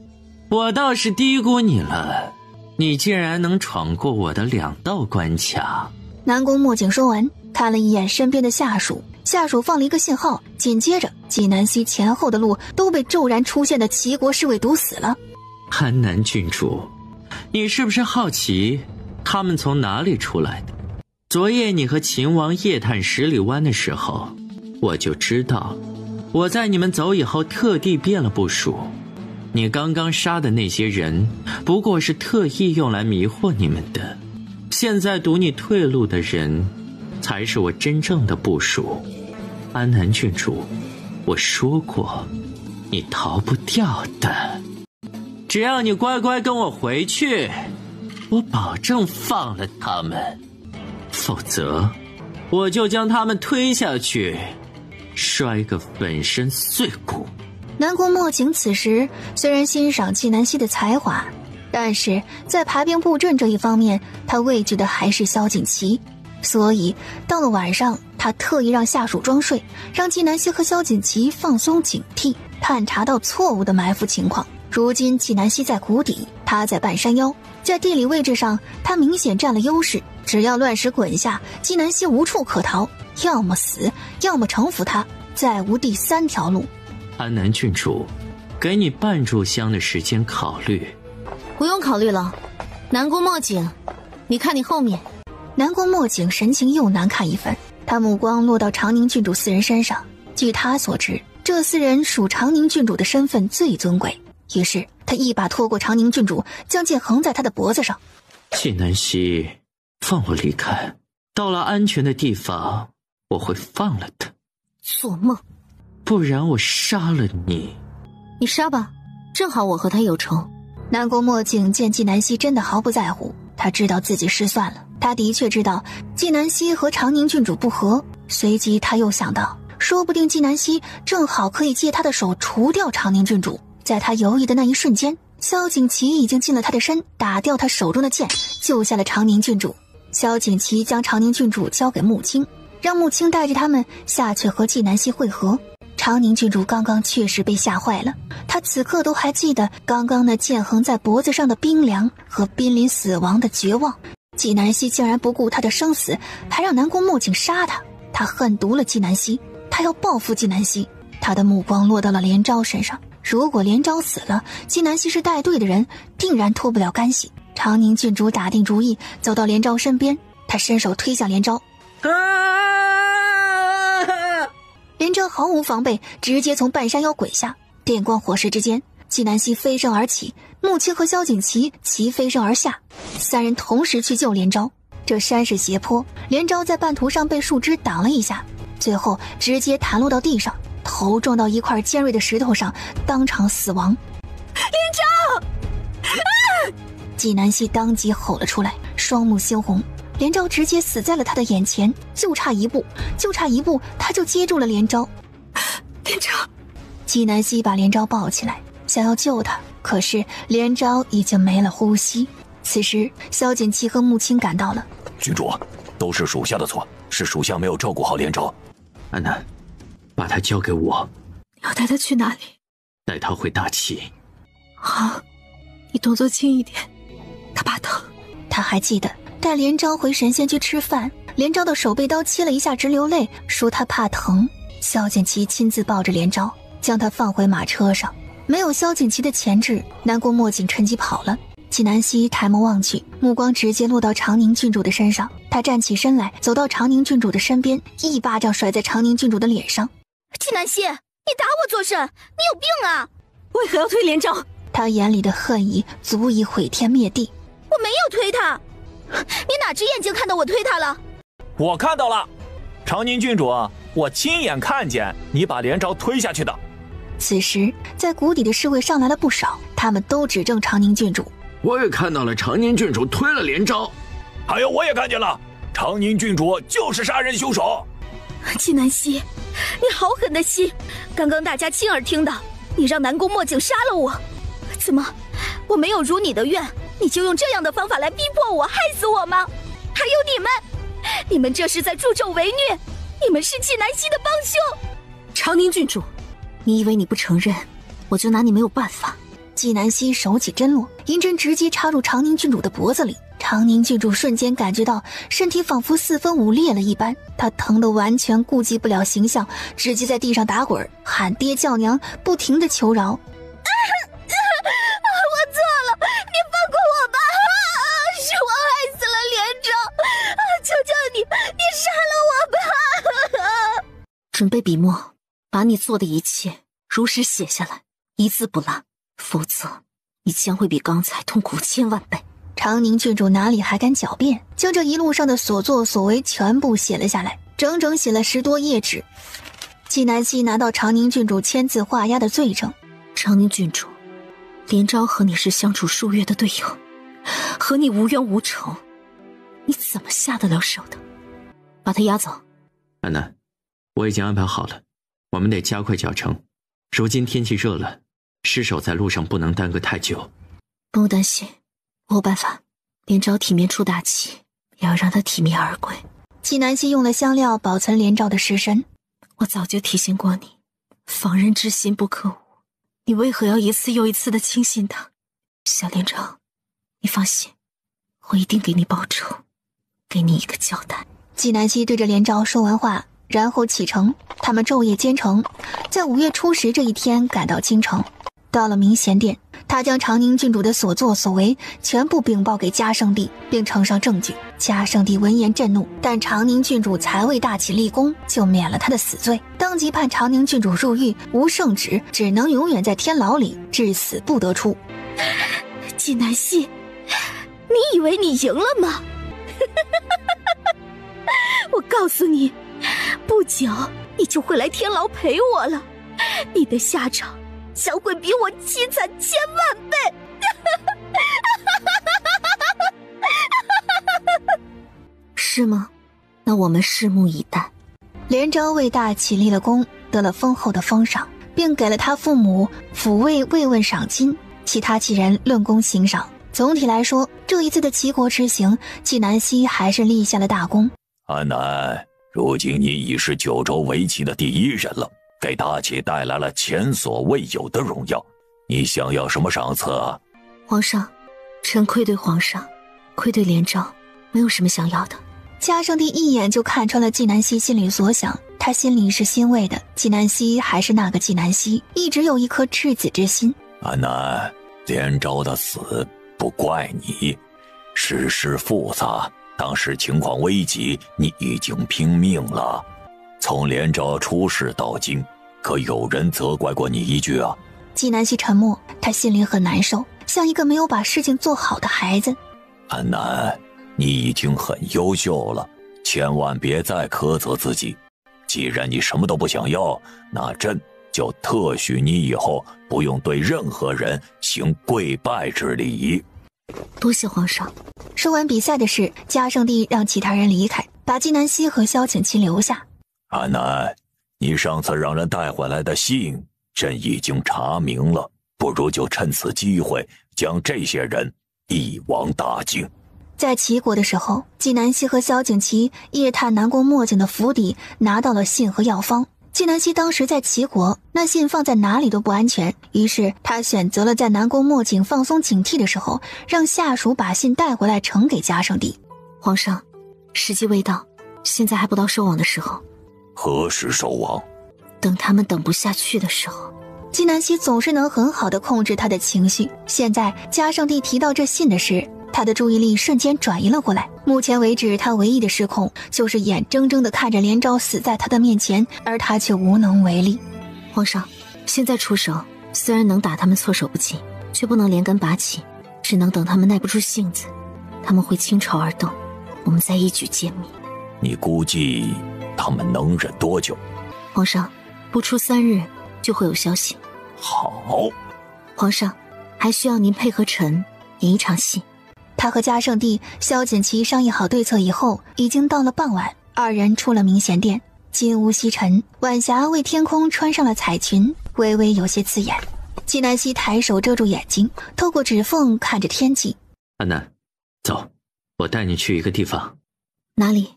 Speaker 2: 我倒是低估你了，你竟然能闯过我的2道关卡。
Speaker 1: 南宫墨景说完，看了一眼身边的下属，下属放了一个信号，紧接着纪南希前后的路都被骤然出现的齐国侍卫堵死了。
Speaker 2: 安南郡主，你是不是好奇他们从哪里出来的？昨夜你和秦王夜探10里湾的时候，我就知道，我在你们走以后特地变了部署。你刚刚杀的那些人，不过是特意用来迷惑你们的。现在堵你退路的人，才是我真正的部署。安南郡主，我说过，你逃不掉的。只要你乖乖跟我回去，我保证放了他们。否则，我就将他们推下去，摔个粉身碎骨。
Speaker 1: 南宫墨景此时虽然欣赏纪南希的才华，但是在排兵布阵这一方面，他畏惧的还是萧景琦。所以到了晚上，他特意让下属装睡，让纪南希和萧景琦放松警惕，探查到错误的埋伏情况。如今纪南希在谷底，他在半山腰，在地理位置上他明显占了优势，只要乱石滚下，纪南希无处可逃，要么死，要么臣服他，再无第3条路。
Speaker 2: 安南郡主，给你半炷香的时间考虑。
Speaker 5: 不用考虑了，南宫墨景，你看你后面。
Speaker 1: 南宫墨景神情又难看一分，他目光落到长宁郡主4人身上。据他所知，这4人属长宁郡主的身份最尊贵。于是他一把拖过长宁郡主，将剑横在他的脖子上。
Speaker 2: 纪南希，放我离开，到了安全的地方，我会放了他。
Speaker 5: 做梦！
Speaker 2: 不然我杀了你。
Speaker 5: 你杀吧，正好我和他有仇。
Speaker 1: 南宫墨镜见纪南希真的毫不在乎，他知道自己失算了。他的确知道纪南希和长宁郡主不和，随即他又想到，说不定纪南希正好可以借他的手除掉长宁郡主。在他犹豫的那一瞬间，萧景琦已经近了他的身，打掉他手中的剑，救下了长宁郡主。萧景琦将长宁郡主交给穆青，让穆青带着他们下去和纪南希会合。长宁郡主刚刚确实被吓坏了，她此刻都还记得刚刚那剑横在脖子上的冰凉和濒临死亡的绝望。纪南希竟然不顾他的生死，还让南宫墨镜杀他。他恨毒了纪南希，他要报复纪南希。他的目光落到了连昭身上，如果连昭死了，纪南希是带队的人，定然脱不了干系。长宁郡主打定主意，走到连昭身边，他伸手推向连昭。连昭毫无防备，直接从半山腰滚下。电光火石之间，纪南希飞身而起，穆青和萧景琦齐飞身而下，三人同时去救连昭。这山是斜坡，连昭在半途上被树枝挡了一下，最后直接弹落到地上，头撞到一块尖锐的石头上，当场死亡。连昭！纪南希当即吼了出来，双目猩红。连昭直接死在了他的眼前，就差一步，他就接住了连昭。连昭！纪南希把连昭抱起来，想要救他，可是连昭已经没了呼吸。此时萧景琦和穆青赶到了。
Speaker 13: 郡主，都是属下的错，是属下没有照顾好连昭。
Speaker 4: 安南，把他交给我。
Speaker 9: 要带他去哪里？
Speaker 4: 带他回大齐。
Speaker 9: 好，你动作轻一点，他怕疼。
Speaker 1: 他还记得带连昭回神仙居吃饭，连昭的手被刀切了一下，直流泪，说他怕疼。萧景琦亲自抱着连昭，将他放回马车上。没有萧景琦的钳制，南宫墨镜趁机跑了。纪南希抬眸望去，目光直接落到长宁郡主的身上。他站起身来，走到长宁郡主的身边，一巴掌甩在长宁郡主的脸上。
Speaker 7: 纪南希，你打我做甚？你有病啊！
Speaker 9: 为何要推连昭？
Speaker 1: 他眼里的恨意足以毁天灭地。
Speaker 7: 我没有推他，你哪只眼睛看到我推他了？
Speaker 15: 我看到了，长宁郡主，我亲眼看见你把连昭推下去的。
Speaker 1: 此时在谷底的侍卫上来了不少，他们都指证长宁郡主。
Speaker 14: 我也看到了长宁郡主推了连昭，
Speaker 10: 还有我也看见了，长宁郡主就是杀人凶手。
Speaker 7: 纪南希，你好狠的心！刚刚大家亲耳听到，你让南宫墨镜杀了我，怎么我没有如你的愿，你就用这样的方法来逼迫我，害死我吗？还有你们这是在助纣为虐，你们是纪南希的帮凶。
Speaker 9: 长宁郡主，你以为你不承认，我就拿你没有办法？
Speaker 1: 纪南希手起针落，银针直接插入长宁郡主的脖子里。长宁郡主瞬间感觉到身体仿佛四分五裂了一般，她疼得完全顾及不了形象，直接在地上打滚，喊爹叫娘，不停地求饶。
Speaker 6: 我错了，你放过我吧！是我害死了连昭，求求你杀了我吧！
Speaker 5: 准备笔墨，把你做的一切如实写下来，一字不落，否则你将会比刚才痛苦1000万倍。
Speaker 1: 长宁郡主哪里还敢狡辩，将这一路上的所作所为全部写了下来，整整写了10多页纸。纪南希拿到长宁郡主签字画押的罪证。
Speaker 5: 长宁郡主，连昭和你是相处数月的队友，和你无冤无仇，你怎么下得了手的？把他押走。
Speaker 4: 安南，我已经安排好了，我们得加快脚程。如今天气热了，尸首在路上不能耽搁太久。
Speaker 5: 不用担心，我有办法。连昭体面出大齐，也要让他体面而归。
Speaker 1: 纪南希用了香料保存连昭的尸身。
Speaker 5: 我早就提醒过你，防人之心不可无，你为何要一次又一次的轻信他？小连昭，你放心，我一定给你报仇，给你一个交代。
Speaker 1: 纪南希对着连昭说完话，然后启程。他们昼夜兼程，在5月初10这一天赶到京城。到了明贤殿，他将长宁郡主的所作所为全部禀报给嘉圣帝，并呈上证据。嘉圣帝闻言震怒，但长宁郡主才为大齐立功，就免了他的死罪，当即判长宁郡主入狱，无圣旨，只能永远在天牢里，至死不得出。
Speaker 7: 纪南希，你以为你赢了吗？我告诉你，不久你就会来天牢陪我了，你的下场将会比我凄惨1000万倍。
Speaker 5: 是吗？那我们拭目以待。
Speaker 1: 连昭为大启立了功，得了丰厚的封赏，并给了他父母抚慰慰问赏金，其他几人论功行赏。总体来说，这一次的齐国之行，纪南希还是立下了大功。
Speaker 13: 安南，如今你已是9州围棋的第1人了，给大齐带来了前所未有的荣耀。你想要什么赏赐啊？
Speaker 5: 皇上，臣愧对皇上，愧对连昭，没有什么想要的。
Speaker 1: 嘉圣帝一眼就看穿了纪南希心里所想，他心里是欣慰的。纪南希还是那个纪南希，一直有一颗赤子之心。
Speaker 13: 安南，连昭的死不怪你，世事复杂，当时情况危急，你已经拼命了。从连昭出事到今，可有人责怪过你一句啊？
Speaker 1: 纪南希沉默，他心里很难受，像一个没有把事情做好的孩子。
Speaker 13: 安南，你已经很优秀了，千万别再苛责自己。既然你什么都不想要，那朕就特许你以后不用对任何人行跪拜之礼。
Speaker 5: 多谢皇上。
Speaker 1: 说完比赛的事，嘉圣帝让其他人离开，把纪南希和萧景祺留下。
Speaker 13: 安南，你上次让人带回来的信，朕已经查明了，不如就趁此机会将这些人一网打尽。
Speaker 1: 在齐国的时候，纪南希和萧景祺夜探南宫墨景的府邸，拿到了信和药方。纪南希当时在齐国，那信放在哪里都不安全，于是他选择了在南宫墨景放松警惕的时候，让下属把信带回来呈给嘉圣帝。
Speaker 5: 皇上，时机未到，现在还不到收网的时候。
Speaker 13: 何时收网？
Speaker 5: 等他们等不下去的时候。
Speaker 1: 纪南希总是能很好的控制他的情绪，现在嘉圣帝提到这信的事，他的注意力瞬间转移了过来。目前为止，他唯一的失控就是眼睁睁地看着连昭死在他的面前，而他却无能为力。
Speaker 5: 皇上，现在出手虽然能打他们措手不及，却不能连根拔起，只能等他们耐不住性子，他们会倾巢而动，我们再一举歼灭。
Speaker 13: 你估计他们能忍多久？
Speaker 5: 皇上，不出3日就会有消息。
Speaker 13: 好。
Speaker 5: 皇上，还需要您配合臣演一场戏。
Speaker 1: 他和嘉圣帝、萧景祺商议好对策以后，已经到了傍晚，二人出了明贤殿。金乌西沉，晚霞为天空穿上了彩裙，微微有些刺眼。纪南希抬手遮住眼睛，透过指缝看着天际。
Speaker 4: 安南，走，我带你去一个地方。
Speaker 5: 哪里？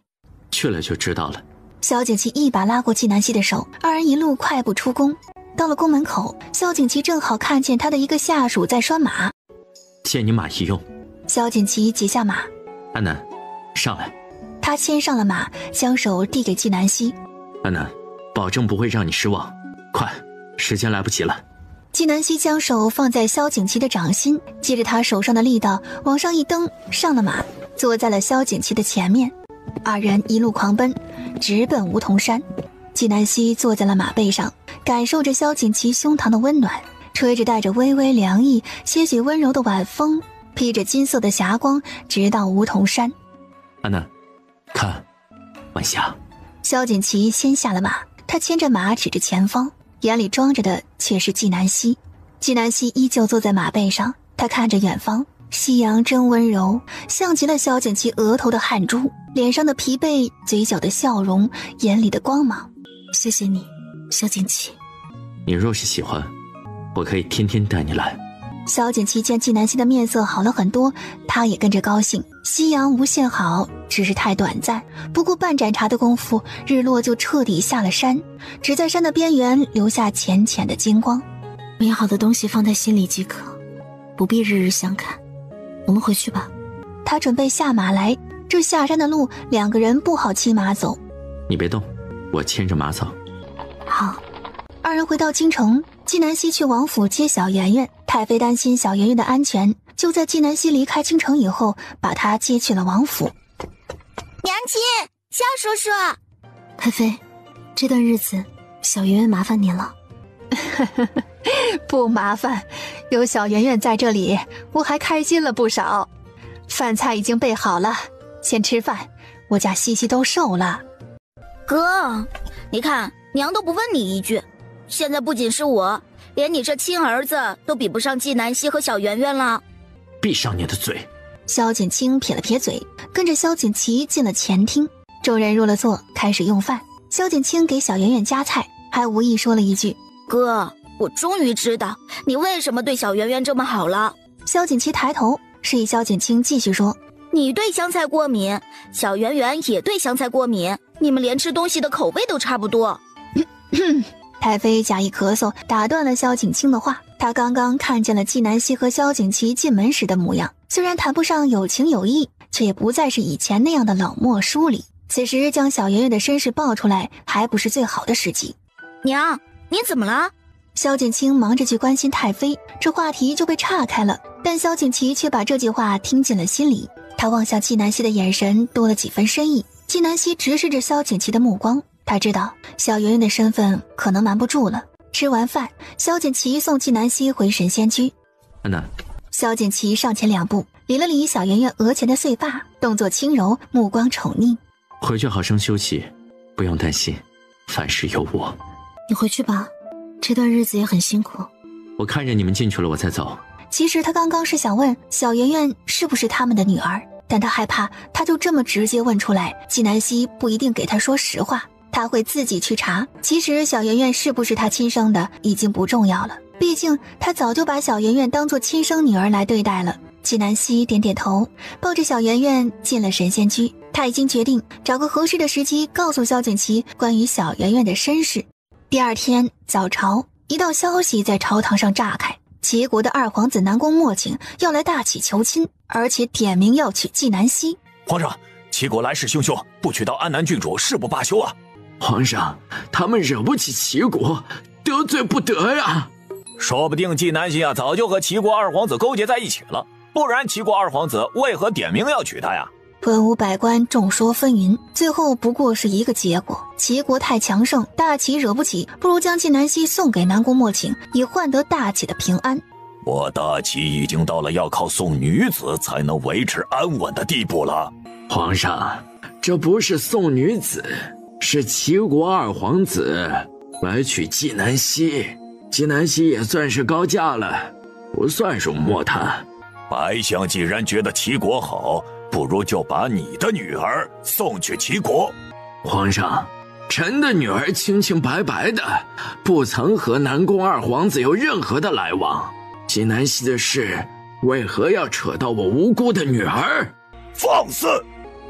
Speaker 4: 去了就知道了。
Speaker 1: 萧景祺一把拉过纪南希的手，二人一路快步出宫。到了宫门口，萧景祺正好看见他的一个下属在拴马。
Speaker 4: 借你马一用。
Speaker 1: 萧景祺解下马。
Speaker 4: 安南，上来。
Speaker 1: 他牵上了马，将手递给纪南希。
Speaker 4: 安南，保证不会让你失望。快，时间来不及了。
Speaker 1: 纪南希将手放在萧景祺的掌心，接着他手上的力道往上一蹬，上了马，坐在了萧景祺的前面。二人一路狂奔，直奔梧桐山。纪南希坐在了马背上，感受着萧景祺胸膛的温暖，吹着带着微微凉意、些许温柔的晚风，披着金色的霞光，直到梧桐山。
Speaker 4: 安南，看，晚霞。
Speaker 1: 萧景祺先下了马，他牵着马指着前方，眼里装着的却是纪南希。纪南希依旧坐在马背上，他看着远方，夕阳真温柔，像极了萧景祺额头的汗珠，脸上的疲惫，嘴角的笑容，眼里的光芒。
Speaker 5: 谢谢你，萧景祺。
Speaker 4: 你若是喜欢，我可以天天带你来。
Speaker 1: 萧景祺见纪南希的面色好了很多，他也跟着高兴。夕阳无限好，只是太短暂，不过半盏茶的功夫，日落就彻底下了山，只在山的边缘留下浅浅的金光。
Speaker 5: 美好的东西放在心里即可，不必日日相看。我们回去吧。
Speaker 1: 他准备下马来，这下山的路两个人不好骑马走。
Speaker 4: 你别动，我牵着马走。
Speaker 1: 好。二人回到京城，纪南希去王府接小圆圆。太妃担心小圆圆的安全，就在纪南希离开京城以后，把她接去了王府。
Speaker 6: 娘亲，萧叔叔。
Speaker 5: 太妃，这段日子小圆圆麻烦您了。
Speaker 16: 不麻烦，有小圆圆在这里，我还开心了不少。饭菜已经备好了，先吃饭，我家西西都瘦了。
Speaker 7: 哥，你看娘都不问你一句，现在不仅是我，连你这亲儿子都比不上纪南希和小圆圆了。
Speaker 4: 闭上你的嘴！
Speaker 1: 萧景清撇了撇嘴，跟着萧景琦进了前厅。众人入了座，开始用饭。萧景清给小圆圆夹菜，还无意说了一句：“
Speaker 7: 哥，我终于知道你为什么对小圆圆这么好了。”
Speaker 1: 萧景琦抬头示意萧景清继续说：“
Speaker 7: 你对香菜过敏，小圆圆也对香菜过敏，你们连吃东西的口味都差不多。”
Speaker 1: 太妃假意咳嗽，打断了萧景清的话。他刚刚看见了纪南希和萧景琦进门时的模样，虽然谈不上有情有义，却也不再是以前那样的冷漠疏离。此时将小圆圆的身世爆出来，还不是最好的时机。
Speaker 7: 娘，你怎么了？
Speaker 1: 萧景清忙着去关心太妃，这话题就被岔开了。但萧景琦却把这句话听进了心里，他望向纪南希的眼神多了几分深意。纪南希直视着萧景琦的目光，他知道小圆圆的身份可能瞒不住了。吃完饭，萧景琦送纪南希回神仙居。
Speaker 4: 安南，
Speaker 1: 萧景琦上前2步，理了理小圆圆额前的碎发，动作轻柔，目光宠溺。
Speaker 4: 回去好生休息，不用担心，凡事有我。
Speaker 5: 你回去吧，这段日子也很辛苦。
Speaker 4: 我看着你们进去了，我再走。
Speaker 1: 其实他刚刚是想问小圆圆是不是他们的女儿，但他害怕他就这么直接问出来，纪南希不一定给他说实话，他会自己去查。其实小圆圆是不是他亲生的已经不重要了，毕竟他早就把小圆圆当作亲生女儿来对待了。纪南希点点头，抱着小圆圆进了神仙居。他已经决定找个合适的时机告诉萧景琦关于小圆圆的身世。第二天早朝，一道消息在朝堂上炸开，齐国的2皇子南宫莫景要来大齐求亲，而且点名要娶纪南希。
Speaker 13: 皇上，齐国来势汹汹，不娶到安南郡主誓不罢休啊！
Speaker 14: 皇上，他们惹不起齐国，得罪不得呀。
Speaker 15: 说不定纪南希啊早就和齐国2皇子勾结在一起了，不然齐国2皇子为何点名要娶她呀？
Speaker 1: 文武百官众说纷纭，最后不过是一个结果：齐国太强盛，大齐惹不起，不如将纪南希送给南宫莫景，以换得大齐的平安。
Speaker 13: 我大齐已经到了要靠送女子才能维持安稳的地步了。
Speaker 14: 皇上，这不是送女子，是齐国2皇子来娶纪南希。纪南希也算是高价了，不算容没他。
Speaker 13: 白相既然觉得齐国好，不如就把你的女儿送去齐国。
Speaker 14: 皇上，臣的女儿清清白白的，不曾和南宫2皇子有任何的来往。纪南希的事为何要扯到我无辜的女儿？
Speaker 13: 放肆！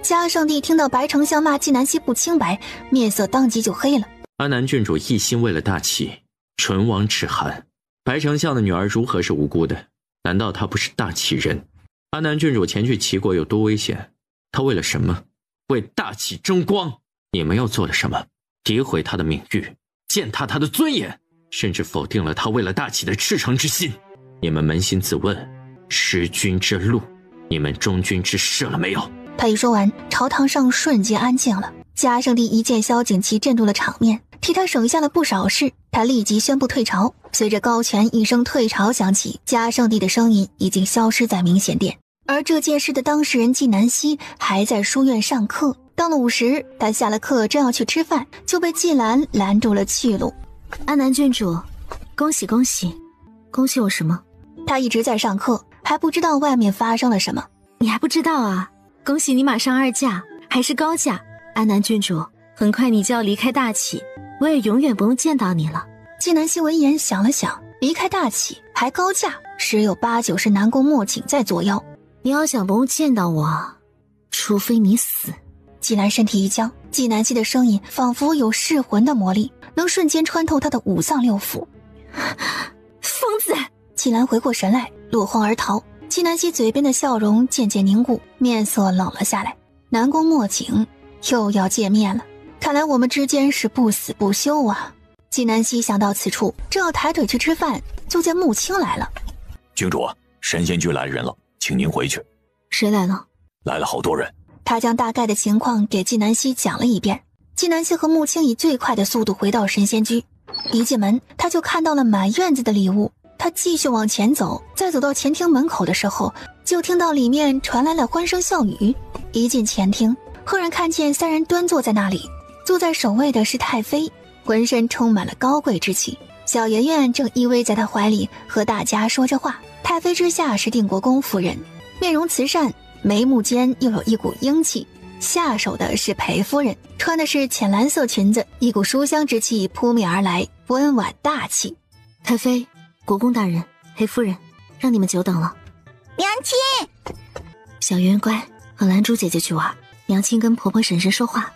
Speaker 1: 嘉圣帝听到白丞相骂纪南希不清白，面色当即就黑了。
Speaker 4: 安南郡主一心为了大齐，唇亡齿寒。白丞相的女儿如何是无辜的？难道她不是大齐人？安南郡主前去齐国有多危险？她为了什么？为大齐争光。你们又做了什么？诋毁她的名誉，践踏她的尊严，甚至否定了她为了大齐的赤诚之心。你们扪心自问，弑君之路，你们忠君之事了没有？
Speaker 1: 他一说完，朝堂上瞬间安静了。嘉圣帝一见萧景琦，镇住了场面，替他省下了不少事。他立即宣布退朝。随着高泉一声退朝响起，嘉圣帝的声音已经消失在明显殿。而这件事的当事人纪南希还在书院上课。到了午时，他下了课正要去吃饭，就被纪兰拦住了去路。
Speaker 5: 安南郡主，恭喜恭喜！恭喜我什么？
Speaker 1: 他一直在上课，还不知道外面发生了什么。
Speaker 5: 你还不知道啊？恭喜你马上2嫁，还是高嫁。安南郡主，很快你就要离开大齐，我也永远不用见到你了。
Speaker 1: 纪南希闻言想了想，离开大齐还高嫁，十有八九是南宫莫景在作妖。
Speaker 5: 你要想不用见到我，除非你死。
Speaker 1: 纪兰身体一僵，纪南希的声音仿佛有噬魂的魔力，能瞬间穿透他的5脏6腑。
Speaker 5: 疯子！
Speaker 1: 纪兰回过神来，落荒而逃。纪南希嘴边的笑容渐渐凝固，面色冷了下来。南宫莫景又要见面了，看来我们之间是不死不休啊。纪南希想到此处，正要抬腿去吃饭，就见穆青来了。
Speaker 13: 郡主，神仙居来人了，请您回去。
Speaker 5: 谁来了？
Speaker 13: 来了好多人。
Speaker 1: 他将大概的情况给纪南希讲了一遍。纪南希和穆青以最快的速度回到神仙居，一进门他就看到了满院子的礼物。他继续往前走，在走到前厅门口的时候，就听到里面传来了欢声笑语。一进前厅，赫然看见3人端坐在那里，坐在首位的是太妃，浑身充满了高贵之气。小圆圆正依偎在他怀里和大家说着话。太妃之下是定国公夫人，面容慈善，眉目间又有一股英气。下手的是裴夫人，穿的是浅蓝色裙子，一股书香之气扑面而来，温婉大气。
Speaker 5: 太妃、国公大人、裴夫人，让你们久等了。
Speaker 6: 娘亲，
Speaker 5: 小圆乖，和兰珠姐姐去玩，娘亲跟婆婆婶婶说话。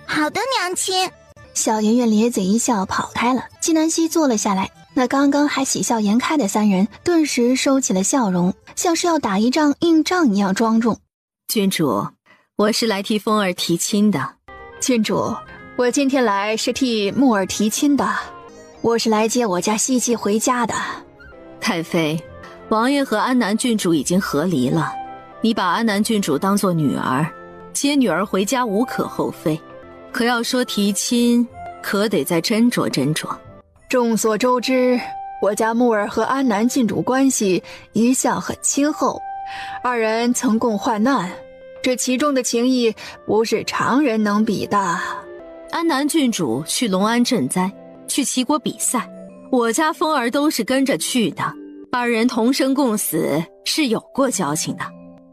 Speaker 6: 好的，娘亲。
Speaker 1: 小圆圆咧嘴一笑跑开了。纪南希坐了下来，那刚刚还喜笑颜开的三人顿时收起了笑容，像是要打一仗硬仗一样庄重。
Speaker 9: 郡主，我是来替风儿提亲的。
Speaker 16: 郡主，我今天来是替木儿提亲的，我是来接我家西姬回家的。
Speaker 9: 太妃，王爷和安南郡主已经和离了，你把安南郡主当作女儿，接女儿回家无可厚非。可要说提亲，可得再斟酌斟酌。
Speaker 16: 众所周知，我家木儿和安南郡主关系一向很亲厚，二人曾共患难，这其中的情谊不是常人能比的。
Speaker 9: 安南郡主去隆安赈灾，去齐国比赛，我家风儿都是跟着去的，二人同生共死，是有过交情的。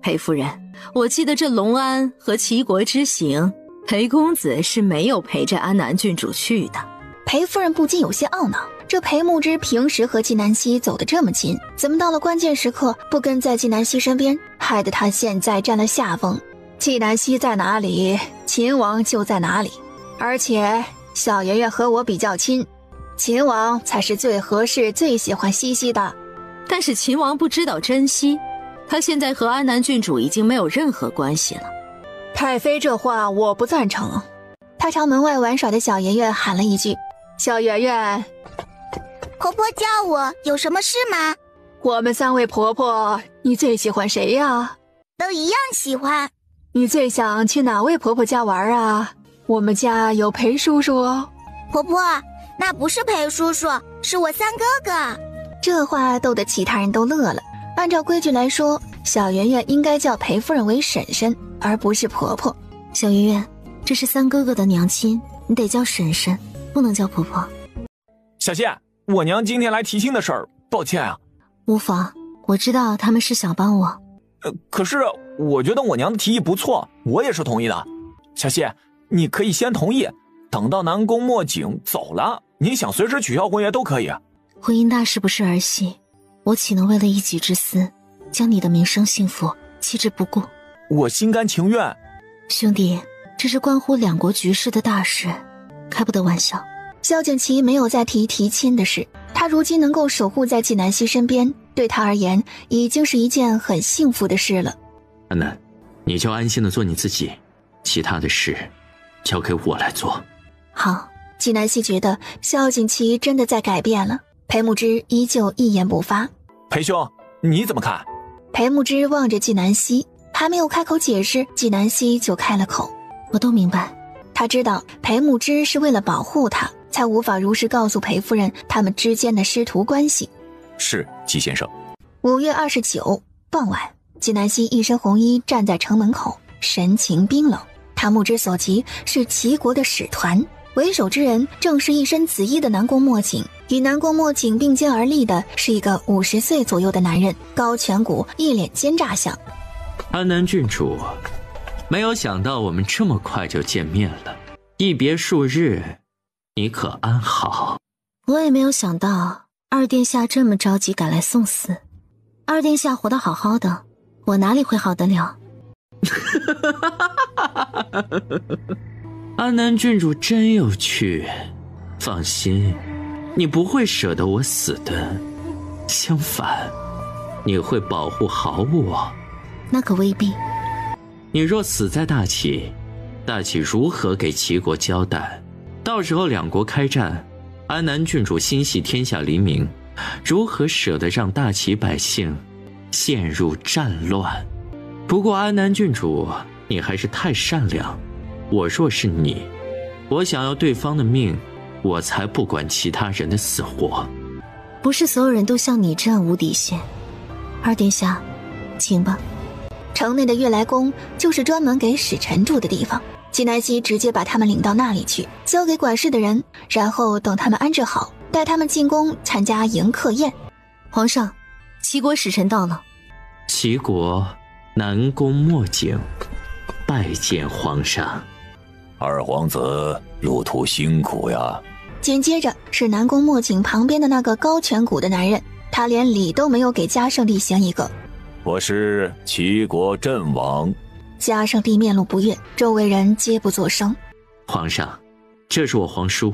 Speaker 9: 裴夫人，我记得这隆安和齐国之行，裴公子是没有陪着安南郡主去的。
Speaker 1: 裴夫人不禁有些懊恼，这裴牧之平时和纪南希走得这么近，怎么到了关键时刻不跟在纪南希身边，害得他现在占了下风。
Speaker 16: 纪南希在哪里，秦王就在哪里，而且小圆圆和我比较亲，秦王才是最合适最喜欢西西的。
Speaker 9: 但是秦王不知道珍惜，他现在和安南郡主已经没有任何关系了。
Speaker 16: 太妃这话我不赞成。
Speaker 1: 他朝门外玩耍的小圆圆喊了一句：
Speaker 16: 小圆圆。
Speaker 6: 婆婆叫我，有什么事吗？
Speaker 16: 我们三位婆婆，你最喜欢谁呀？
Speaker 6: 都一样喜欢。
Speaker 16: 你最想去哪位婆婆家玩啊？我们家有裴叔叔哦。
Speaker 6: 婆婆，那不是裴叔叔，是我三哥哥。
Speaker 1: 这话逗得其他人都乐了。按照规矩来说，小圆圆应该叫裴夫人为婶婶，而不是婆婆。
Speaker 5: 小圆圆，这是三哥哥的娘亲，你得叫婶婶，不能叫婆婆。
Speaker 15: 小谢，我娘今天来提亲的事儿，抱歉啊。
Speaker 5: 无妨，我知道他们是想帮我。
Speaker 15: 可是我觉得我娘的提议不错，我也是同意的。小谢，你可以先同意，等到南宫墨景走了，你想随时取消婚约都可以。
Speaker 5: 婚姻大事不是儿戏，我岂能为了一己之私，将你的名声幸福弃之不顾？
Speaker 15: 我心甘情愿。
Speaker 5: 兄弟，这是关乎两国局势的大事，开不得玩笑。
Speaker 1: 萧景琦没有再提亲的事，他如今能够守护在纪南希身边，对他而言已经是一件很幸福的事了。
Speaker 4: 安南，你就安心的做你自己，其他的事交给我来做。
Speaker 1: 好。纪南希觉得萧景琦真的在改变了。裴牧之依旧一言不发。
Speaker 15: 裴兄，你怎么看？
Speaker 1: 裴牧之望着纪南希，还没有开口解释，纪南希就开了口。
Speaker 5: 我都明白。
Speaker 1: 他知道裴牧之是为了保护他，才无法如实告诉裴夫人他们之间的师徒关系。
Speaker 11: 是，纪先生。
Speaker 1: 5月29傍晚，纪南希一身红衣站在城门口，神情冰冷。他目之所及是齐国的使团，为首之人正是一身紫衣的南宫墨景。与南宫墨景并肩而立的是一个50岁左右的男人，高颧骨，一脸奸诈相。
Speaker 4: 安南郡主，没有想到我们这么快就见面了，一别数日，你可安好？
Speaker 5: 我也没有想到二殿下这么着急赶来送死。二殿下活得好好的，我哪里会好得了？
Speaker 4: 安南郡主真有趣，放心，你不会舍得我死的，相反，你会保护好我。
Speaker 5: 那可未必。
Speaker 4: 你若死在大齐，大齐如何给齐国交代？到时候两国开战，安南郡主心系天下黎民，如何舍得让大齐百姓陷入战乱？不过安南郡主，你还是太善良。我若是你，我想要对方的命，我才不管其他人的死活。
Speaker 5: 不是所有人都像你这样无底线。二殿下，请吧。
Speaker 1: 城内的悦来宫就是专门给使臣住的地方，纪南希直接把他们领到那里去，交给管事的人，然后等他们安置好，带他们进宫参加迎客宴。
Speaker 5: 皇上，齐国使臣到了。
Speaker 4: 齐国南宫莫景拜见皇上。
Speaker 13: 二皇子路途辛苦呀。
Speaker 1: 紧接着是南宫莫景旁边的那个高颧骨的男人，他连礼都没有给嘉圣帝行一个。
Speaker 13: 我是齐国阵王。
Speaker 1: 嘉圣帝面露不悦，周围人皆不作声。
Speaker 4: 皇上，这是我皇叔，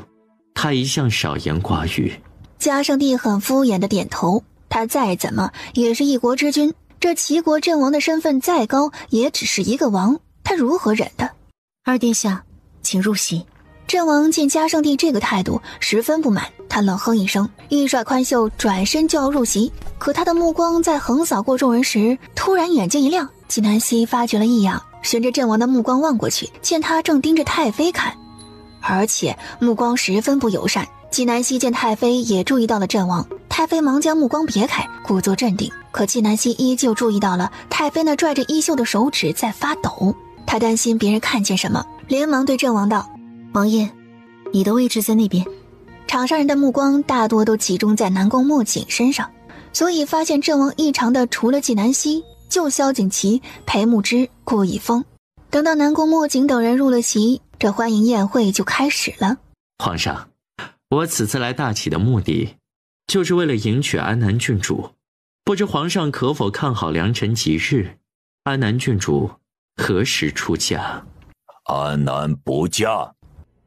Speaker 4: 他一向少言寡语。
Speaker 1: 嘉圣帝很敷衍的点头，他再怎么也是一国之君，这齐国阵王的身份再高，也只是一个王，他如何忍的？
Speaker 5: 二殿下，请入席。
Speaker 1: 阵王见嘉圣帝这个态度，十分不满，他冷哼一声，一甩宽袖，转身就要入席。可他的目光在横扫过众人时，突然眼睛一亮，纪南希发觉了异样，循着阵王的目光望过去，见他正盯着太妃看，而且目光十分不友善。纪南希见太妃也注意到了阵王，太妃忙将目光别开，故作镇定。可纪南希依旧注意到了太妃那拽着衣袖的手指在发抖，他担心别人看见什么，连忙对阵王道：
Speaker 5: 王爷，你的位置在那边。
Speaker 1: 场上人的目光大多都集中在南宫莫景身上，所以发现阵王异常的除了纪南希，就萧景祺、裴慕之、顾以风。等到南宫莫景等人入了席，这欢迎宴会就开始了。
Speaker 4: 皇上，我此次来大齐的目的，就是为了迎娶安南郡主。不知皇上可否看好良辰吉日，安南郡主何时出嫁？
Speaker 13: 安南不嫁。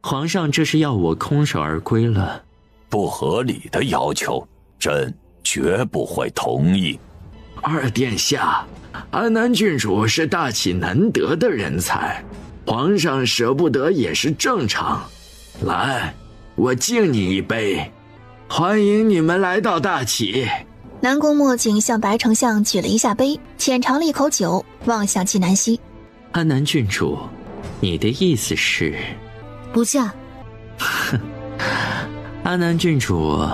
Speaker 4: 皇上这是要我空手而归了。
Speaker 13: 不合理的要求，朕绝不会同意。
Speaker 14: 二殿下，安南郡主是大齐难得的人才，皇上舍不得也是正常。来，我敬你一杯，欢迎你们来到大齐。
Speaker 1: 南宫莫景向白丞相举了一下杯，浅尝了一口酒，望向纪南希。
Speaker 4: 安南郡主，你的意思是
Speaker 5: 不嫁？
Speaker 4: 哼，安南郡主，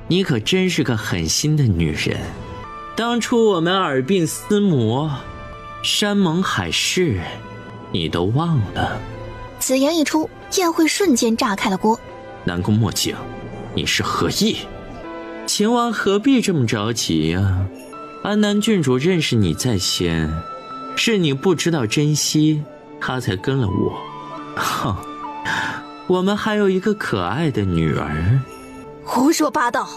Speaker 4: 你可真是个狠心的女人。当初我们耳鬓厮磨，山盟海誓，你都忘了。
Speaker 1: 此言一出，宴会瞬间炸开了锅。
Speaker 4: 南宫莫景，你是何意？秦王何必这么着急呀？安南郡主认识你在先，是你不知道珍惜，她才跟了我。哼，我们还有一个可爱的女儿。
Speaker 7: 胡说八道！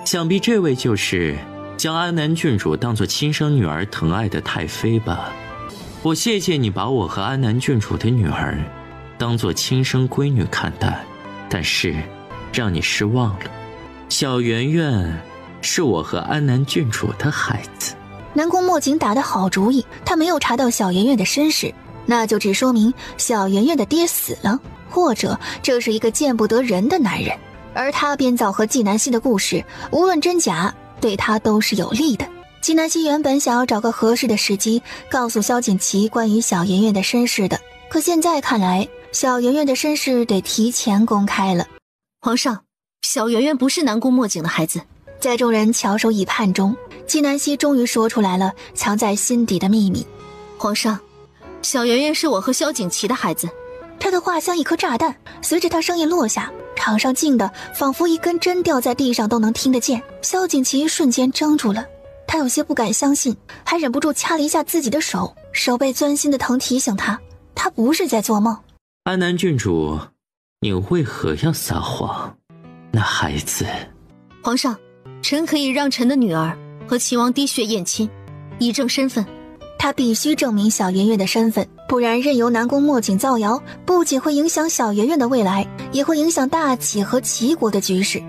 Speaker 4: 想必这位就是将安南郡主当作亲生女儿疼爱的太妃吧？我谢谢你把我和安南郡主的女儿当作亲生闺女看待，但是让你失望了。小圆圆是我和安南郡主的孩子。
Speaker 1: 南宫莫景打得好主意，他没有查到小圆圆的身世，那就只说明小圆圆的爹死了，或者这是一个见不得人的男人。而他编造和纪南希的故事，无论真假，对他都是有利的。纪南希原本想要找个合适的时机告诉萧景祺关于小圆圆的身世的，可现在看来，小圆圆的身世得提前公开了。
Speaker 5: 皇上，小圆圆不是南宫莫景的孩子。
Speaker 1: 在众人翘首以盼中，纪南希终于说出来了藏在心底的秘密。
Speaker 5: 皇上，小圆圆是我和萧景祺的孩子。
Speaker 1: 他的话像一颗炸弹，随着他声音落下，场上静的仿佛一根针掉在地上都能听得见。萧景祺瞬间怔住了，他有些不敢相信，还忍不住掐了一下自己的手，手背钻心的疼提醒他不是在做梦。
Speaker 4: 安南郡主，你为何要撒谎？那孩子……
Speaker 5: 皇上，臣可以让臣的女儿和齐王滴血验亲，以证身份。
Speaker 1: 他必须证明小圆圆的身份，不然任由南宫莫景造谣，不仅会影响小圆圆的未来，也会影响大齐和齐国的局势。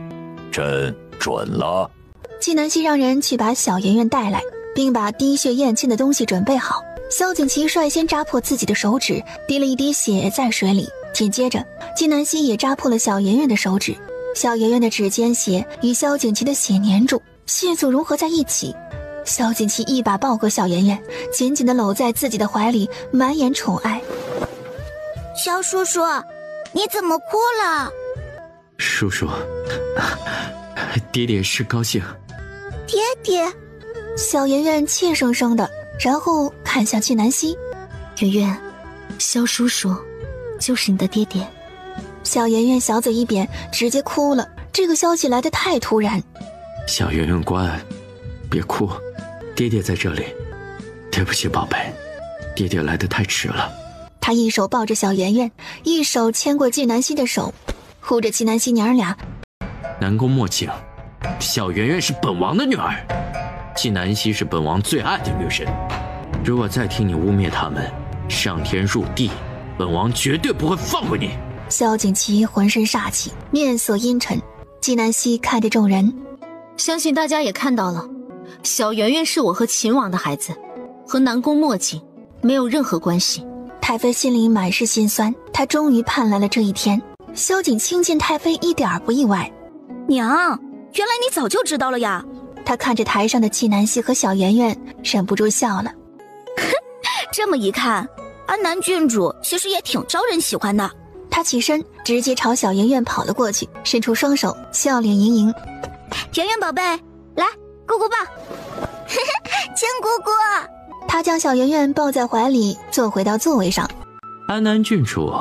Speaker 13: 朕准了。
Speaker 1: 纪南希让人去把小圆圆带来，并把滴血验亲的东西准备好。萧景祺率先扎破自己的手指，滴了一滴血在水里，紧接着纪南希也扎破了小圆圆的手指。小圆圆的指尖血与萧景祺的血粘住，迅速融合在一起。萧景祺一把抱过小圆圆，紧紧地搂在自己的怀里，满眼宠爱。
Speaker 6: 萧叔叔，你怎么哭了？
Speaker 4: 叔叔，爹爹是高兴。
Speaker 6: 爹爹，
Speaker 1: 小圆圆怯生生的，然后看向纪南希。
Speaker 5: 圆圆，萧叔叔就是你的爹爹。
Speaker 1: 小圆圆小嘴一扁，直接哭了。这个消息来得太突然。
Speaker 4: 小圆圆乖，别哭，爹爹在这里。对不起，宝贝，爹爹来得太迟了。
Speaker 1: 他一手抱着小圆圆，一手牵过纪南希的手，护着纪南希娘俩。
Speaker 4: 南宫墨镜，小圆圆是本王的女儿，纪南希是本王最爱的女人。如果再听你污蔑他们，上天入地，本王绝对不会放过你。
Speaker 1: 萧景祺浑身煞气，面色阴沉。纪南希看着众人，
Speaker 5: 相信大家也看到了，小圆圆是我和秦王的孩子，和南宫墨镜没有任何关系。
Speaker 1: 太妃心里满是心酸，她终于盼来了这一天。萧景清见太妃一点不意外。
Speaker 7: 娘，原来你早就知道了呀。
Speaker 1: 她看着台上的纪南希和小圆圆，忍不住笑了。
Speaker 7: 这么一看，安南郡主其实也挺招人喜欢的。
Speaker 1: 她起身直接朝小圆圆跑了过去，伸出双手，笑脸盈盈。
Speaker 6: 圆圆宝贝，来，姑姑抱。亲姑姑。
Speaker 1: 她将小圆圆抱在怀里，坐回到座位上。
Speaker 4: 安南郡主，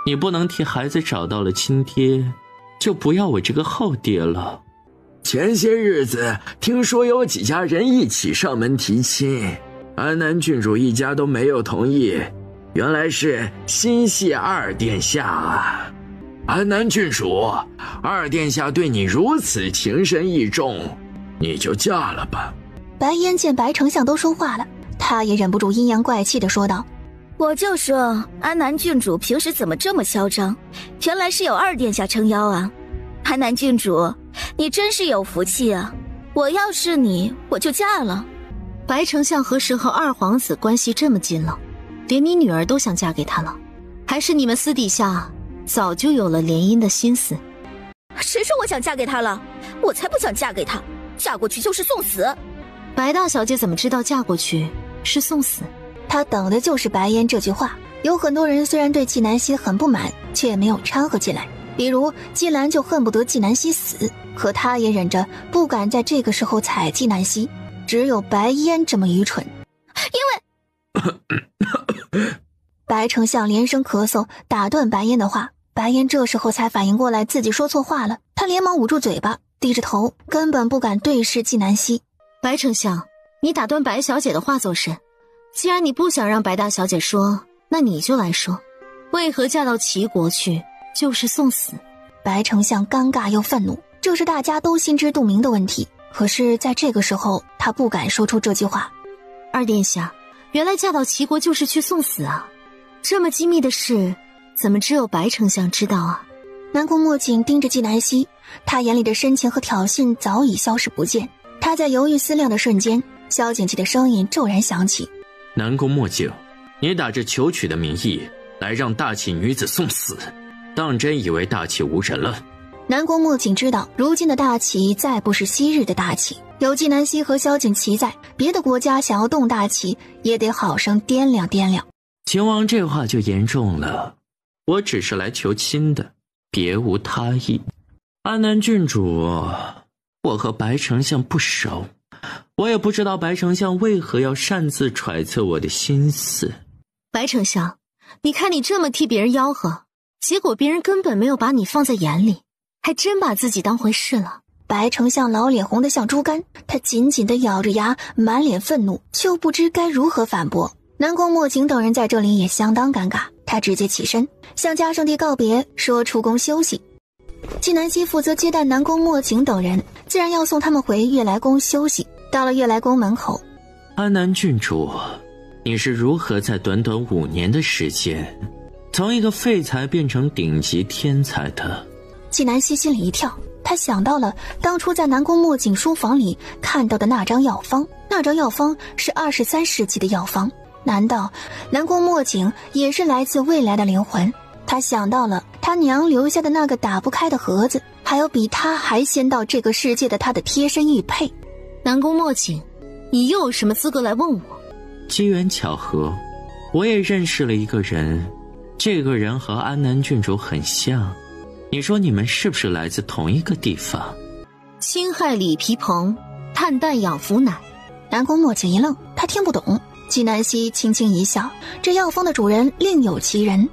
Speaker 4: 你不能替孩子找到了亲爹，就不要我这个后爹了。
Speaker 14: 前些日子听说有几家人一起上门提亲，安南郡主一家都没有同意，原来是心系二殿下啊。安南郡主，二殿下对你如此情深意重，你就嫁了吧。
Speaker 1: 白烟见白丞相都说话了，他也忍不住阴阳怪气地说道：
Speaker 7: 我就说安南郡主平时怎么这么嚣张，原来是有二殿下撑腰啊。安南郡主，你真是有福气啊，我要是你我就嫁了。
Speaker 5: 白丞相何时和二皇子关系这么近了，连你女儿都想嫁给他了？还是你们私底下早就有了联姻的心思？
Speaker 7: 谁说我想嫁给他了？我才不想嫁给他，嫁过去就是送死。
Speaker 5: 白大小姐怎么知道嫁过去是送死？
Speaker 1: 她等的就是白烟这句话。有很多人虽然对纪南希很不满，却没有掺和进来。比如纪兰就恨不得纪南希死，可她也忍着不敢在这个时候踩纪南希。只有白烟这么愚蠢。
Speaker 7: 因为
Speaker 1: 白丞相连声咳嗽打断白烟的话。白烟这时候才反应过来自己说错话了，他连忙捂住嘴巴，低着头，根本不敢对视纪南希。
Speaker 5: 白丞相，你打断白小姐的话做甚？既然你不想让白大小姐说，那你就来说，为何嫁到齐国去就是送死？
Speaker 1: 白丞相尴尬又愤怒，这是大家都心知肚明的问题，可是在这个时候他不敢说出这句话。
Speaker 5: 二殿下，原来嫁到齐国就是去送死啊，这么机密的事怎么只有白丞相知道啊？
Speaker 1: 南宫墨镜盯着纪南希，他眼里的深情和挑衅早已消失不见。他在犹豫思量的瞬间，萧景祺的声音骤然响起：
Speaker 4: 南宫墨镜，你打着求娶的名义来让大齐女子送死，当真以为大齐无人了？
Speaker 1: 南宫墨镜知道如今的大齐再不是昔日的大齐，有纪南希和萧景祺在，别的国家想要动大齐也得好生掂量掂量。
Speaker 4: 秦王这话就严重了，我只是来求亲的，别无他意。安南郡主，我和白丞相不熟，我也不知道白丞相为何要擅自揣测我的心思。
Speaker 5: 白丞相，你看你这么替别人吆喝，结果别人根本没有把你放在眼里，还真把自己当回事了。
Speaker 1: 白丞相老脸红得像猪肝，他紧紧地咬着牙，满脸愤怒，就不知该如何反驳。南宫墨镜等人在这里也相当尴尬，他直接起身向家圣帝告别，说出宫休息。纪南希负责接待南宫墨镜等人，自然要送他们回悦来宫休息。到了悦来宫门口，
Speaker 4: 安南郡主，你是如何在短短5年的时间从一个废材变成顶级天才的？
Speaker 1: 纪南希心里一跳，他想到了当初在南宫墨镜书房里看到的那张药方，那张药方是23世纪的药方，难道南宫墨镜也是来自未来的灵魂？他想到了他娘留下的那个打不开的盒子，还有比他还先到这个世界的他的贴身玉佩。
Speaker 5: 南宫墨镜，你又有什么资格来问我？
Speaker 4: 机缘巧合，我也认识了一个人，这个人和安南郡主很像，你说你们是不是来自同一个地方？
Speaker 5: 青亥里皮蓬，碳氮养肤奶。
Speaker 1: 南宫墨镜一愣，他听不懂。纪南希轻轻一笑，这药方的主人另有其人。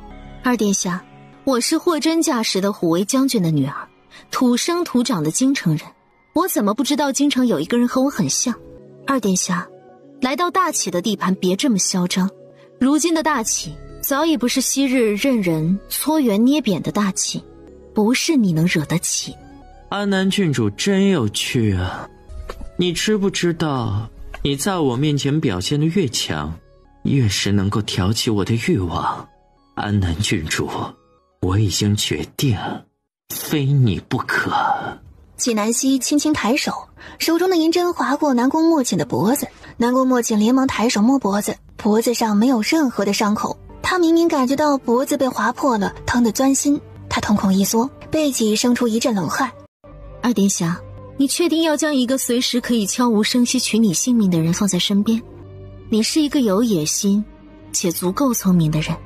Speaker 5: 二殿下，我是货真价实的虎威将军的女儿，土生土长的京城人，我怎么不知道京城有一个人和我很像？二殿下，来到大启的地盘别这么嚣张。如今的大启早已不是昔日任人搓圆捏扁的大启，不是你能惹得起。
Speaker 4: 安南郡主真有趣啊，你知不知道你在我面前表现得越强，越是能够挑起我的欲望。安南郡主，我已经决定非你不可。
Speaker 1: 纪南希轻轻抬手，手中的银针划过南宫默景的脖子。南宫默景连忙抬手摸脖子，脖子上没有任何的伤口。他明明感觉到脖子被划破了，疼得钻心。他瞳孔一缩，背脊生出一阵冷汗。
Speaker 5: 二殿下，你确定要将一个随时可以悄无声息取你性命的人放在身边？你是一个有野心且足够聪明的人，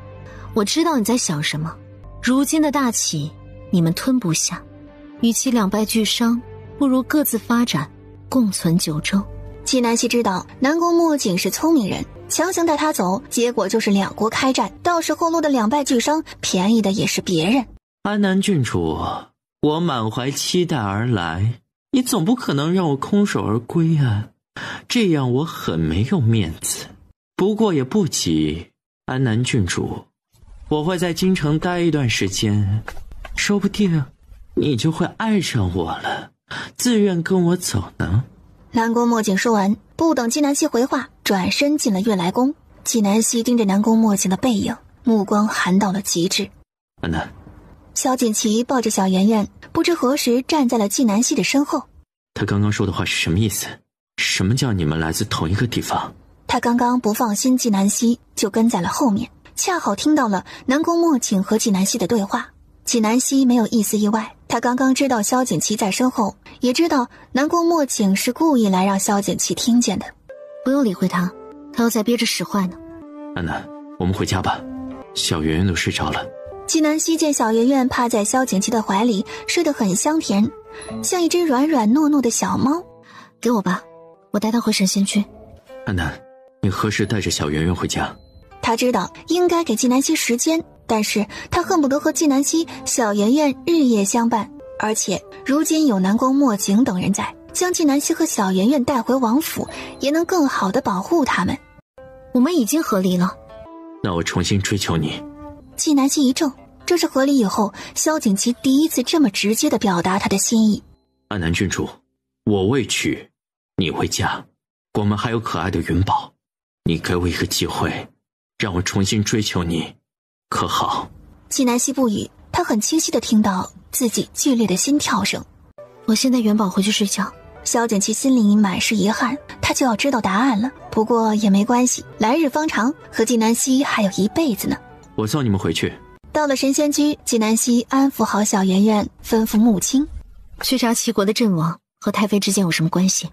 Speaker 5: 我知道你在想什么。如今的大启你们吞不下，与其两败俱伤，不如各自发展，共存九州。
Speaker 1: 纪南希知道南宫默景是聪明人，强行带他走，结果就是两国开战，到时候落得两败俱伤，便宜的也是别人。
Speaker 4: 安南郡主，我满怀期待而来，你总不可能让我空手而归啊，这样我很没有面子。不过也不急，安南郡主，我会在京城待一段时间，说不定你就会爱上我了，自愿跟我走呢。
Speaker 1: 南宫默景说完，不等纪南希回话，转身进了悦来宫。纪南希盯着南宫默景的背影，目光寒到了极致。
Speaker 4: 安南，
Speaker 1: 萧锦旗抱着小圆圆，不知何时站在了纪南希的身后。
Speaker 4: 他刚刚说的话是什么意思？什么叫你们来自同一个地方？
Speaker 1: 他刚刚不放心纪南希，就跟在了后面，恰好听到了南宫默景和纪南希的对话。纪南希没有一丝意外，他刚刚知道萧锦旗在身后，也知道南宫默景是故意来让萧锦旗听见的。
Speaker 5: 不用理会他，他又在憋着使坏呢。
Speaker 4: 安南，我们回家吧，小圆圆都睡着了。
Speaker 1: 纪南希见小圆圆趴在萧锦旗的怀里，睡得很香甜，像一只软软糯糯的小猫。
Speaker 5: 给我吧，我带她回神仙去。
Speaker 4: 安南，你何时带着小圆圆回家？
Speaker 1: 他知道应该给纪南希时间，但是他恨不得和纪南希、小圆圆日夜相伴，而且如今有南宫默景等人在，将纪南希和小圆圆带回王府，也能更好的保护他们。
Speaker 5: 我们已经和离了。
Speaker 4: 那我重新追求你。
Speaker 1: 纪南希一怔，这是和离以后萧景琦第一次这么直接的表达他的心意。
Speaker 4: 安南郡主，我未娶，你未嫁，我们还有可爱的云宝，你给我一个机会，让我重新追求你，可好？
Speaker 1: 纪南希不语，他很清晰地听到自己剧烈的心跳声。
Speaker 5: 我先带元宝回去睡觉。
Speaker 1: 萧景琦心里满是遗憾，他就要知道答案了。不过也没关系，来日方长，和纪南希还有一辈子呢。
Speaker 4: 我送你们回去。
Speaker 1: 到了神仙居，纪南希安抚好小圆圆，吩咐穆青
Speaker 5: 去查齐国的阵亡和太妃之间有什么关系。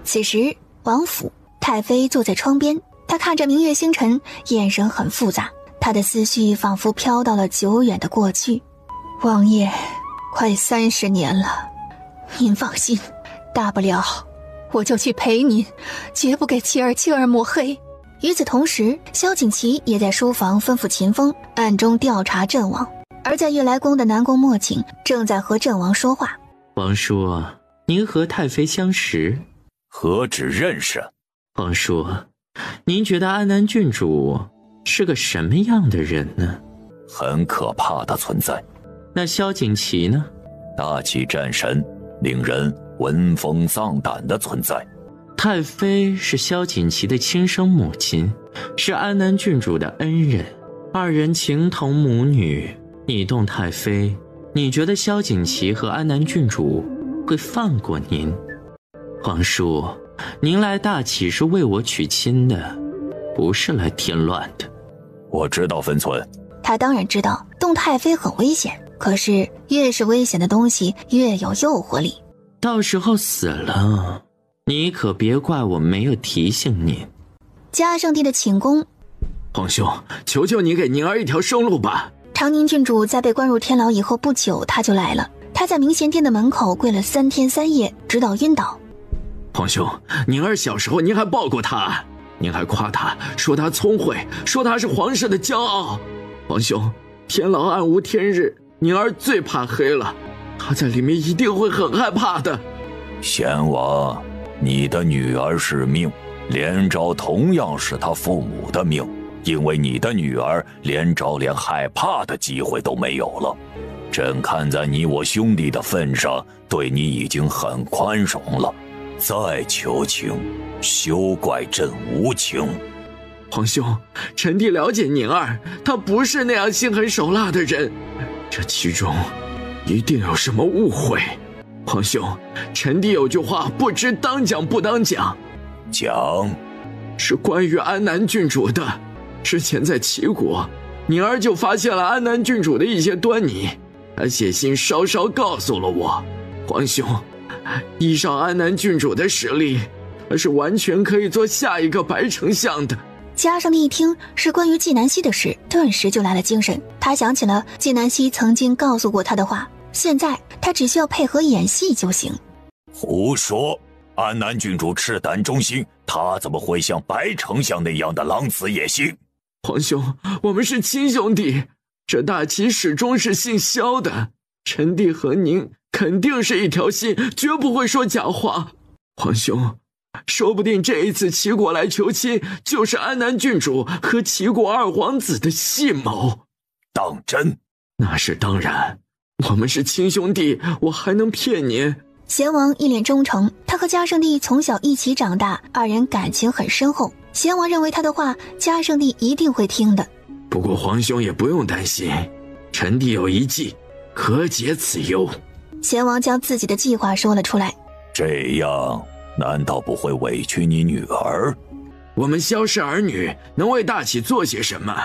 Speaker 1: 此时王府，太妃坐在窗边，她看着明月星辰，眼神很复杂，她的思绪仿佛飘到了久远的过去。王爷，快30年了，您放心，大不了我就去陪您，绝不给妻儿抹黑。与此同时，萧景琦也在书房吩咐秦风暗中调查阵亡，而在悦来宫的南宫默景正在和阵亡说话。
Speaker 4: 王叔，您和太妃相识？
Speaker 13: 何止认识？
Speaker 4: 王叔，您觉得安南郡主是个什么样的人呢？
Speaker 13: 很可怕的存在。
Speaker 4: 那萧景琦呢？
Speaker 13: 大气战神，令人闻风丧胆的存在。
Speaker 4: 太妃是萧锦琦的亲生母亲，是安南郡主的恩人，二人情同母女。你动太妃，你觉得萧锦琦和安南郡主会放过您？皇叔，您来大启是为我娶亲的，不是来添乱的。
Speaker 13: 我知道分寸。
Speaker 1: 他当然知道动太妃很危险，可是越是危险的东西越有诱惑力。
Speaker 4: 到时候死了，你可别怪我没有提醒你。
Speaker 1: 嘉圣帝的寝宫，
Speaker 14: 皇兄，求求你给宁儿一条生路吧。
Speaker 1: 长宁郡主在被关入天牢以后不久，他就来了。他在明贤殿的门口跪了3天3夜，直到晕倒。
Speaker 14: 皇兄，宁儿小时候您还抱过她，您还夸她，说她聪慧，说她是皇室的骄傲。皇兄，天牢暗无天日，宁儿最怕黑了，她在里面一定会很害怕的。
Speaker 13: 贤王，你的女儿是命，连昭同样是他父母的命，因为你的女儿连昭连害怕的机会都没有了。朕看在你我兄弟的份上，对你已经很宽容了，再求情，休怪朕无情。
Speaker 14: 皇兄，臣弟了解宁儿，她不是那样心狠手辣的人，这其中一定有什么误会。皇兄，臣弟有句话不知当讲不当讲。
Speaker 13: 讲，
Speaker 14: 是关于安南郡主的。之前在齐国，宁儿就发现了安南郡主的一些端倪，她写信稍稍告诉了我。皇兄，依照安南郡主的实力，她是完全可以做下一个白丞相的。
Speaker 1: 嘉圣帝一听是关于纪南希的事，顿时就来了精神。他想起了纪南希曾经告诉过他的话，现在他只需要配合演戏就行。
Speaker 13: 胡说！安南郡主赤胆忠心，她怎么会像白丞相那样的狼子野心？
Speaker 14: 皇兄，我们是亲兄弟，这大齐始终是姓萧的，臣弟和您肯定是一条心，绝不会说假话。皇兄，说不定这一次齐国来求亲，就是安南郡主和齐国二皇子的戏谋。
Speaker 13: 当真？
Speaker 14: 那是当然，我们是亲兄弟，我还能骗您？
Speaker 1: 贤王一脸忠诚，他和嘉圣帝从小一起长大，二人感情很深厚。贤王认为他的话，嘉圣帝一定会听的。
Speaker 14: 不过皇兄也不用担心，臣弟有一计，可解此忧。
Speaker 1: 贤王将自己的计划说了出来。
Speaker 13: 这样难道不会委屈你女儿？
Speaker 14: 我们萧氏儿女能为大齐做些什么？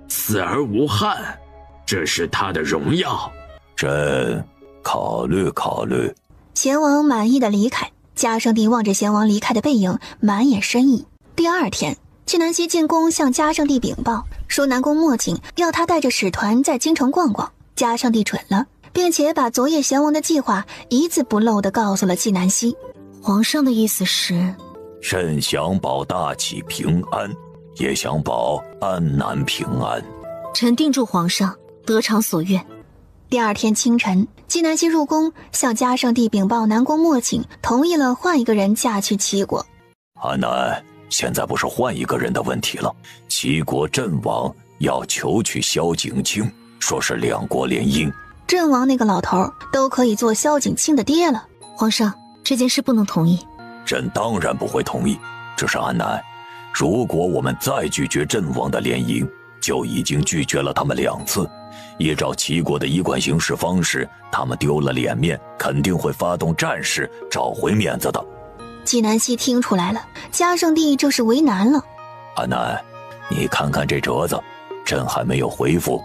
Speaker 14: 死而无憾，这是他的荣耀。
Speaker 13: 朕考虑考虑。
Speaker 1: 贤王满意的离开，嘉圣帝望着贤王离开的背影，满眼深意。第二天，纪南希进宫向嘉圣帝禀报，说南宫莫景要他带着使团在京城逛逛。嘉圣帝准了，并且把昨夜贤王的计划一字不漏地告诉了纪南希。
Speaker 5: 皇上的意思是，
Speaker 13: 朕想保大齐平安，也想保安南平安。
Speaker 5: 臣叮嘱皇上，得偿所愿。
Speaker 1: 第二天清晨，纪南希入宫向嘉圣帝禀报南宫莫景同意了换一个人嫁去齐国。
Speaker 13: 安南，现在不是换一个人的问题了，齐国阵王要求娶萧景清，说是两国联姻。
Speaker 1: 阵王那个老头都可以做萧景清的爹了。
Speaker 5: 皇上，这件事不能同意。
Speaker 13: 朕当然不会同意。只是安南，如果我们再拒绝阵王的联姻，就已经拒绝了他们2次。依照齐国的一贯行事方式，他们丢了脸面，肯定会发动战事找回面子的。
Speaker 1: 纪南希听出来了，嘉圣帝这是为难了。
Speaker 13: 安南，你看看这折子，朕还没有回复。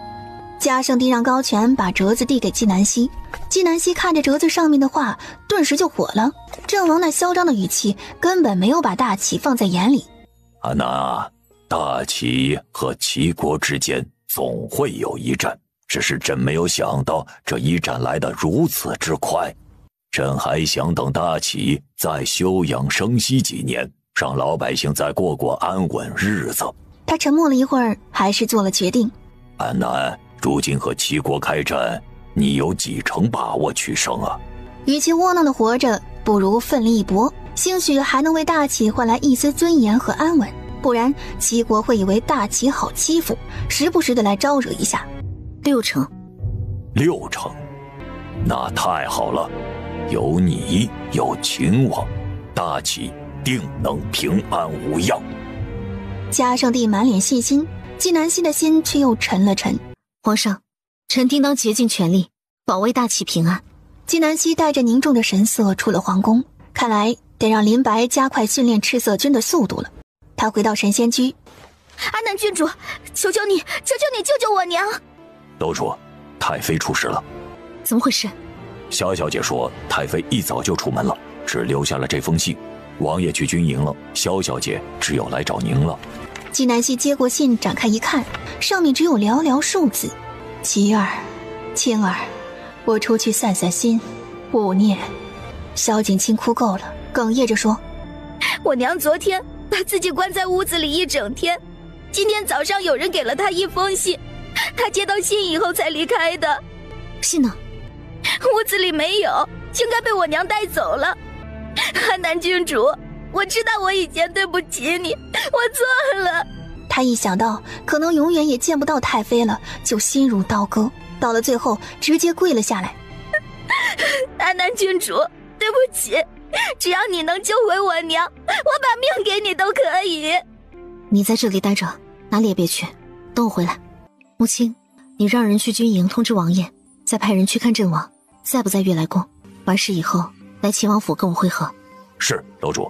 Speaker 1: 嘉圣帝让高权把折子递给纪南希，纪南希看着折子上面的话，顿时就火了。阵王那嚣张的语气根本没有把大齐放在眼里。
Speaker 13: 安南啊，大齐和齐国之间总会有一战，只是朕没有想到这一战来得如此之快。朕还想等大齐再休养生息几年，让老百姓再过过安稳日子。
Speaker 1: 他沉默了一会儿，还是做了决定。
Speaker 13: 安南，如今和齐国开战，你有几成把握取胜啊？
Speaker 1: 与其窝囊的活着，不如奋力一搏，兴许还能为大齐换来一丝尊严和安稳。不然齐国会以为大齐好欺负，时不时的来招惹一下。
Speaker 5: 6成。
Speaker 13: 6成，那太好了，有你有秦王，大齐定能平安无恙。
Speaker 1: 嘉圣帝满脸信心，纪南希的心却又沉了沉。
Speaker 5: 皇上，臣定当竭尽全力保卫大齐平安。
Speaker 1: 纪南希带着凝重的神色出了皇宫，看来得让林白加快训练赤色军的速度了。他回到神仙居，
Speaker 7: 安南郡主，求求你，求求你救救我娘！
Speaker 13: 都说太妃出事了。
Speaker 5: 怎么回事？
Speaker 13: 萧小姐说太妃一早就出门了，只留下了这封信。王爷去军营了，萧小姐只有来找您了。
Speaker 1: 纪南希接过信，展开一看，上面只有寥寥数字：琪儿、青儿，我出去散散心，勿念。萧景清哭够了，哽咽着说：
Speaker 7: 我娘昨天把自己关在屋子里一整天，今天早上有人给了她一封信，她接到信以后才离开的。
Speaker 5: 信呢？
Speaker 7: 屋子里没有，应该被我娘带走了。安南郡主，我知道我以前对不起你，我错了。
Speaker 1: 他一想到可能永远也见不到太妃了，就心如刀割，到了最后直接跪了下来。
Speaker 7: 安南郡主，对不起，只要你能救回我娘，我把命给你都可以。
Speaker 5: 你在这里待着，哪里也别去，等我回来。母亲，你让人去军营通知王爷，再派人去看阵王，在不在悦来宫？完事以后来秦王府跟我会合。
Speaker 13: 是，楼主。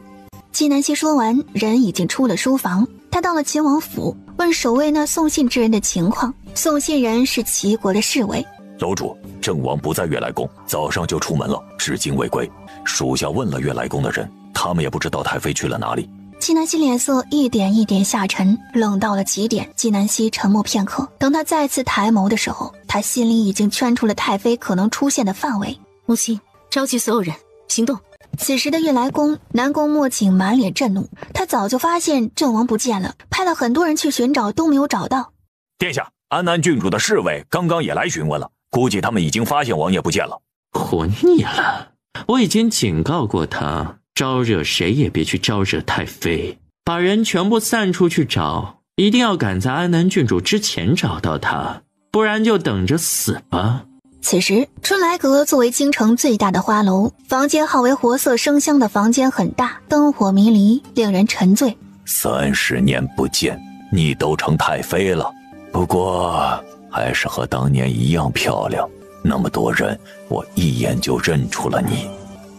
Speaker 1: 纪南希说完，人已经出了书房。他到了秦王府，问守卫那送信之人的情况。送信人是齐国的侍卫。
Speaker 13: 楼主，郑王不在悦来宫，早上就出门了，至今未归。属下问了悦来宫的人，他们也不知道太妃去了哪里。
Speaker 1: 纪南希脸色一点一点下沉，冷到了极点。纪南希沉默片刻，等他再次抬眸的时候，他心里已经圈出了太妃可能出现的范围。
Speaker 5: 母亲，召集所有人，行动。
Speaker 1: 此时的悦来宫，南宫莫景满脸震怒，他早就发现郑王不见了，派了很多人去寻找，都没有找到。
Speaker 13: 殿下，安南郡主的侍卫刚刚也来询问了，估计他们已经发现王爷不见了。
Speaker 4: 活腻了，我已经警告过他，招惹谁也别去招惹太妃，把人全部散出去找，一定要赶在安南郡主之前找到他，不然就等着死吧。
Speaker 1: 此时春来阁作为京城最大的花楼，房间号为活色生香的房间很大，灯火迷离，令人沉醉。
Speaker 13: 30年不见，你都成太妃了，不过还是和当年一样漂亮。那么多人，我一眼就认出了你，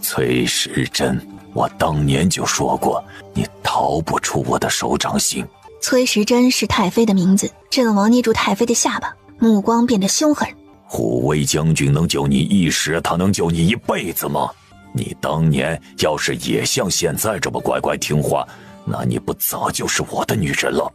Speaker 13: 崔时珍。我当年就说过，你逃不出我的手掌心。
Speaker 1: 崔时珍是太妃的名字。郑王捏住太妃的下巴，目光变得凶狠。
Speaker 13: 虎威将军能救你一时，他能救你一辈子吗？你当年要是也像现在这么乖乖听话，那你不早就是我的女人了？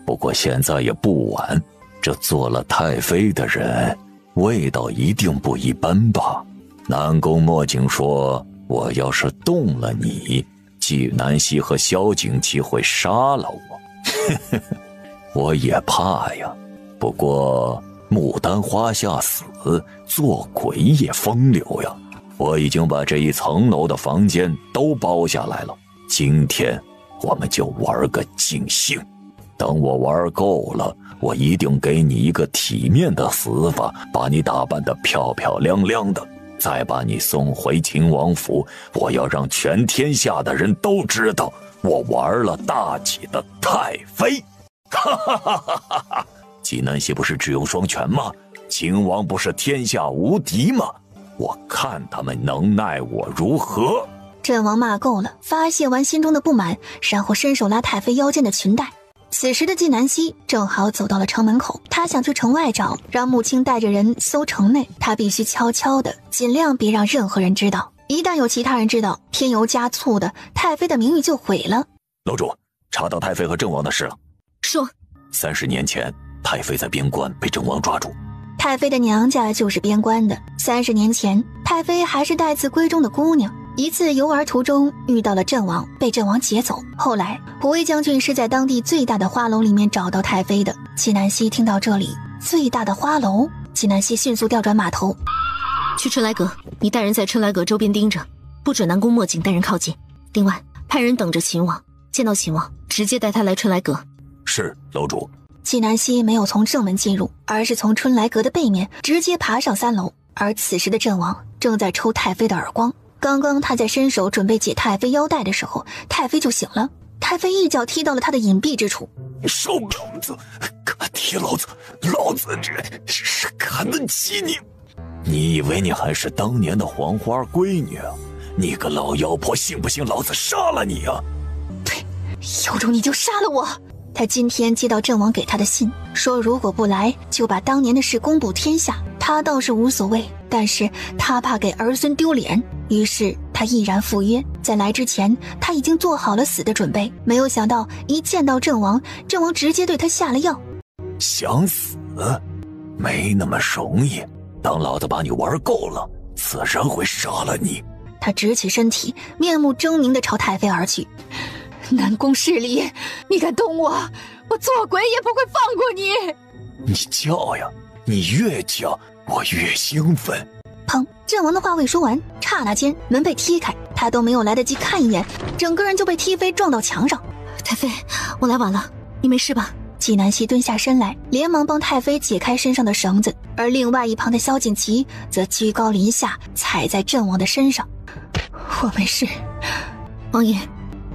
Speaker 13: 不过现在也不晚，这做了太妃的人，味道一定不一般吧？南宫莫景说，我要是动了你，纪南希和萧景琦会杀了我。我也怕呀，不过牡丹花下死，做鬼也风流呀！我已经把这1层楼的房间都包下来了，今天我们就玩个尽兴。等我玩够了，我一定给你一个体面的死法，把你打扮得漂漂亮亮的，再把你送回秦王府。我要让全天下的人都知道，我玩了大齐的太妃！哈哈哈哈哈哈！纪南希不是智勇双全吗？秦王不是天下无敌吗？我看他们能奈我如何？
Speaker 1: 郑王骂够了，发泄完心中的不满，然后伸手拉太妃腰间的裙带。此时的纪南希正好走到了城门口，他想去城外找，让穆青带着人搜城内。他必须悄悄的，尽量别让任何人知道。一旦有其他人知道，添油加醋的，太妃的名誉就毁了。
Speaker 13: 楼主，查到太妃和郑王的事了。
Speaker 5: 说
Speaker 13: ，30年前太妃在边关被郑王抓住。
Speaker 1: 太妃的娘家就是边关的。30年前，太妃还是待字闺中的姑娘。一次游玩途中遇到了郑王，被郑王劫走。后来虎威将军是在当地最大的花楼里面找到太妃的。纪南希听到这里，最大的花楼，纪南希迅速调转马头，
Speaker 5: 去春来阁，你带人在春来阁周边盯着，不准南宫莫景带人靠近。另外派人等着秦王，见到秦王直接带他来春来阁。
Speaker 13: 是，楼主。
Speaker 1: 纪南希没有从正门进入，而是从春来阁的背面直接爬上3楼。而此时的郑王正在抽太妃的耳光。刚刚他在伸手准备解太妃腰带的时候，太妃就醒了。太妃一脚踢到了他的隐蔽之处。
Speaker 10: 瘦婊子，敢踢老子这是看得起你！
Speaker 13: 你以为你还是当年的黄花闺女啊？你个老妖婆，信不信老子杀了你啊？
Speaker 1: 对，有种你就杀了我！他今天接到郑王给他的信，说如果不来就把当年的事公布天下。他倒是无所谓，但是他怕给儿孙丢脸，于是他毅然赴约。在来之前，他已经做好了死的准备，没有想到一见到郑王，郑王直接对他下了药。
Speaker 13: 想死？没那么容易，等老子把你玩够了，自然会杀了你。
Speaker 1: 他直起身体，面目狰狞地朝太妃而去。
Speaker 9: 南宫势力，你敢动我，我做鬼也不会放过你！
Speaker 13: 你叫呀，你越叫我越兴奋。
Speaker 1: 砰！郑王的话未说完，刹那间门被踢开，他都没有来得及看一眼，整个人就被踢飞，撞到墙上。
Speaker 5: 太妃，我来晚了，你没事吧？
Speaker 1: 纪南希蹲下身来，连忙帮太妃解开身上的绳子，而另外一旁的萧景琦则居高临下踩在阵王的身上。我没事。
Speaker 5: 王爷，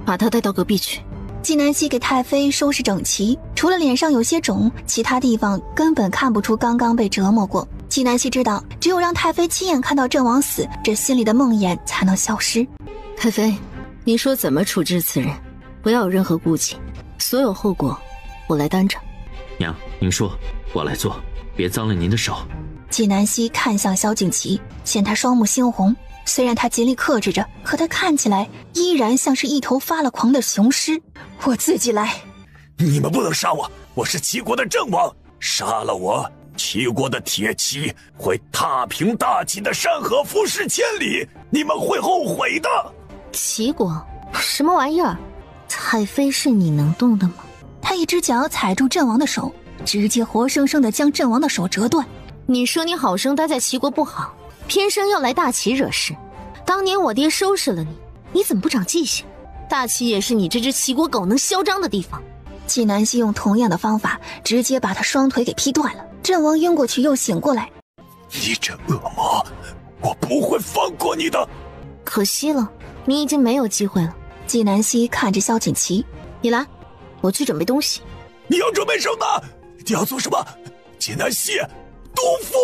Speaker 5: 把他带到隔壁去。
Speaker 1: 纪南希给太妃收拾整齐，除了脸上有些肿，其他地方根本看不出刚刚被折磨过。纪南希知道，只有让太妃亲眼看到阵王死，这心里的梦魇才能消失。
Speaker 5: 太妃，你说怎么处置此人？不要有任何顾忌，所有后果我来担着。
Speaker 4: 娘，您说，我来做，别脏了您的手。
Speaker 1: 纪南希看向萧景琦，见他双目猩红，虽然他尽力克制着，可他看起来依然像是一头发了狂的雄狮。我自己来。
Speaker 10: 你们不能杀我，我是齐国的正王，杀了我，齐国的铁骑会踏平大齐的山河，俯视千里，你们会后悔的。
Speaker 5: 齐国？什么玩意儿？太妃是你能动的吗？
Speaker 1: 他一只脚踩住阵王的手，直接活生生的将阵王的手折断。
Speaker 5: 你说你好生待在齐国不好，偏生要来大齐惹事。当年我爹收拾了你，你怎么不长记性？大齐也是你这只齐国狗能嚣张的地方。
Speaker 1: 纪南希用同样的方法，直接把他双腿给劈断了。阵王晕过去又醒过来。
Speaker 10: 你这恶魔，我不会放过你的。
Speaker 5: 可惜了，你已经没有机会了。
Speaker 1: 纪南希看着萧景琦，
Speaker 5: 你来，我去准备东西。
Speaker 10: 你要准备什么？你要做什么？纪南希，毒妇。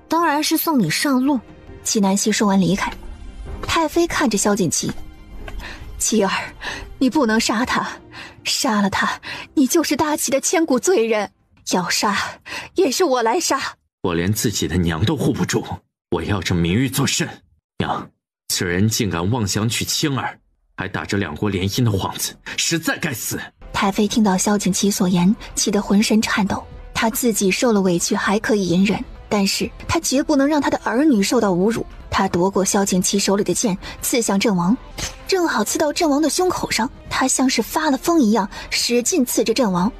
Speaker 5: 当然是送你上路。
Speaker 1: 纪南希说完离开。太妃看着萧景琦，琪儿，你不能杀他，杀了他，你就是大齐的千古罪人。要杀，也是我来杀。
Speaker 4: 我连自己的娘都护不住，我要这名誉作甚？娘，此人竟敢妄想娶青儿，还打着两国联姻的幌子，实在该死。
Speaker 1: 太妃听到萧景琦所言，气得浑身颤抖。她自己受了委屈还可以隐忍，但是她绝不能让她的儿女受到侮辱。她夺过萧景琦手里的剑，刺向阵王，正好刺到阵王的胸口上。她像是发了疯一样，使劲刺着阵王。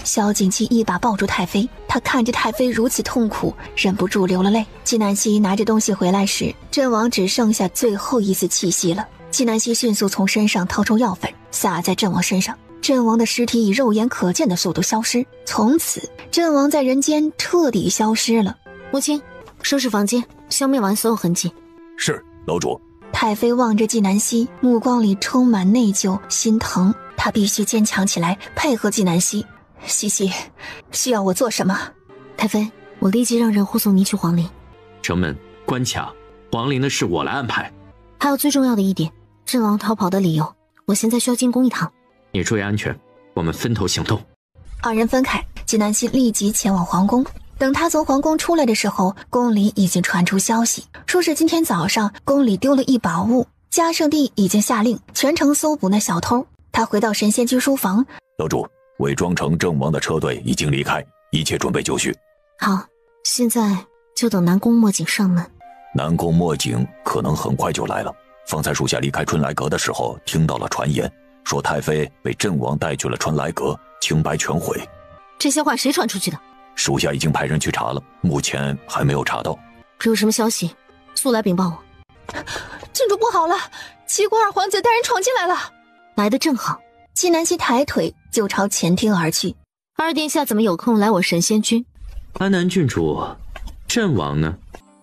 Speaker 1: 萧景琦一把抱住太妃，他看着太妃如此痛苦，忍不住流了泪。纪南希拿着东西回来时，阵王只剩下最后一丝气息了。纪南希迅速从身上掏出药粉，撒在阵王身上。阵王的尸体以肉眼可见的速度消失，从此阵王在人间彻底消失了。
Speaker 5: 母亲，收拾房间，消灭完所有痕迹。
Speaker 13: 是，楼主。
Speaker 1: 太妃望着纪南希，目光里充满内疚、心疼。她必须坚强起来，配合纪南希。西西，需要我做什么？
Speaker 5: 太妃，我立即让人护送你去皇陵。
Speaker 4: 城门、关卡、皇陵的事我来安排。
Speaker 5: 还有最重要的一点，阵王逃跑的理由，我现在需要进宫一趟。
Speaker 4: 你注意安全，我们分头行动。
Speaker 1: 二人分开，纪南希立即前往皇宫。等他从皇宫出来的时候，宫里已经传出消息，说是今天早上宫里丢了一宝物，嘉圣帝已经下令全城搜捕那小偷。他回到神仙居书房，
Speaker 13: 楼主，伪装成阵王的车队已经离开，一切准备就绪。
Speaker 5: 好，现在就等南宫墨景上门。
Speaker 13: 南宫墨景可能很快就来了。方才属下离开春来阁的时候，听到了传言，说太妃被阵王带去了春来阁，清白全毁。
Speaker 5: 这些话谁传出去的？
Speaker 13: 属下已经派人去查了，目前还没有查到。
Speaker 5: 有什么消息，速来禀报我。
Speaker 12: 郡主不好了，齐国二皇子带人闯进来了。
Speaker 5: 来得正好。
Speaker 1: 纪南希抬腿就朝前厅而去。
Speaker 5: 二殿下怎么有空来我神仙居？
Speaker 4: 安南郡主，阵王呢？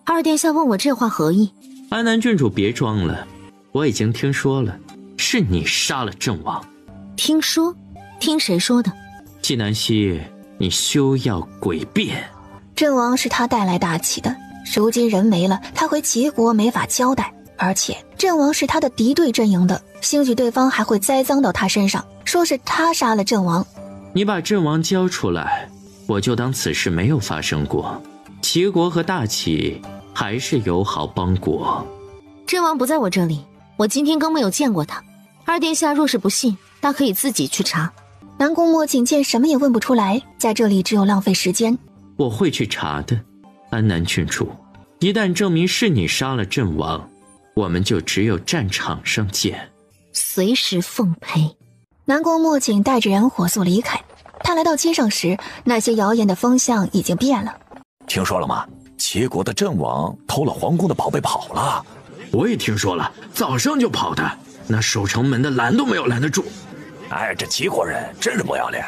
Speaker 5: 二殿下问我这话何意？
Speaker 4: 安南郡主别装了，我已经听说了，是你杀了阵王。
Speaker 5: 听说？听谁说的？
Speaker 4: 纪南希，你休要诡辩。
Speaker 1: 阵王是他带来大齐的，如今人没了，他回齐国没法交代。而且阵王是他的敌对阵营的，兴许对方还会栽赃到他身上，说是他杀了阵王。
Speaker 4: 你把阵王交出来，我就当此事没有发生过。齐国和大齐还是友好邦国。
Speaker 5: 阵王不在我这里，我今天更没有见过他。二殿下若是不信，大可以自己去查。
Speaker 1: 南宫墨景见什么也问不出来，在这里只有浪费时间。
Speaker 4: 我会去查的，安南郡主。一旦证明是你杀了阵王，我们就只有战场上见。
Speaker 5: 随时奉陪。
Speaker 1: 南宫墨景带着人火速离开。他来到街上时，那些谣言的风向已经变了。
Speaker 13: 听说了吗？齐国的阵王偷了皇宫的宝贝跑了。
Speaker 14: 我也听说了，早上就跑的，那守城门的拦都没有拦得住。
Speaker 10: 哎，这齐国人真是不要脸。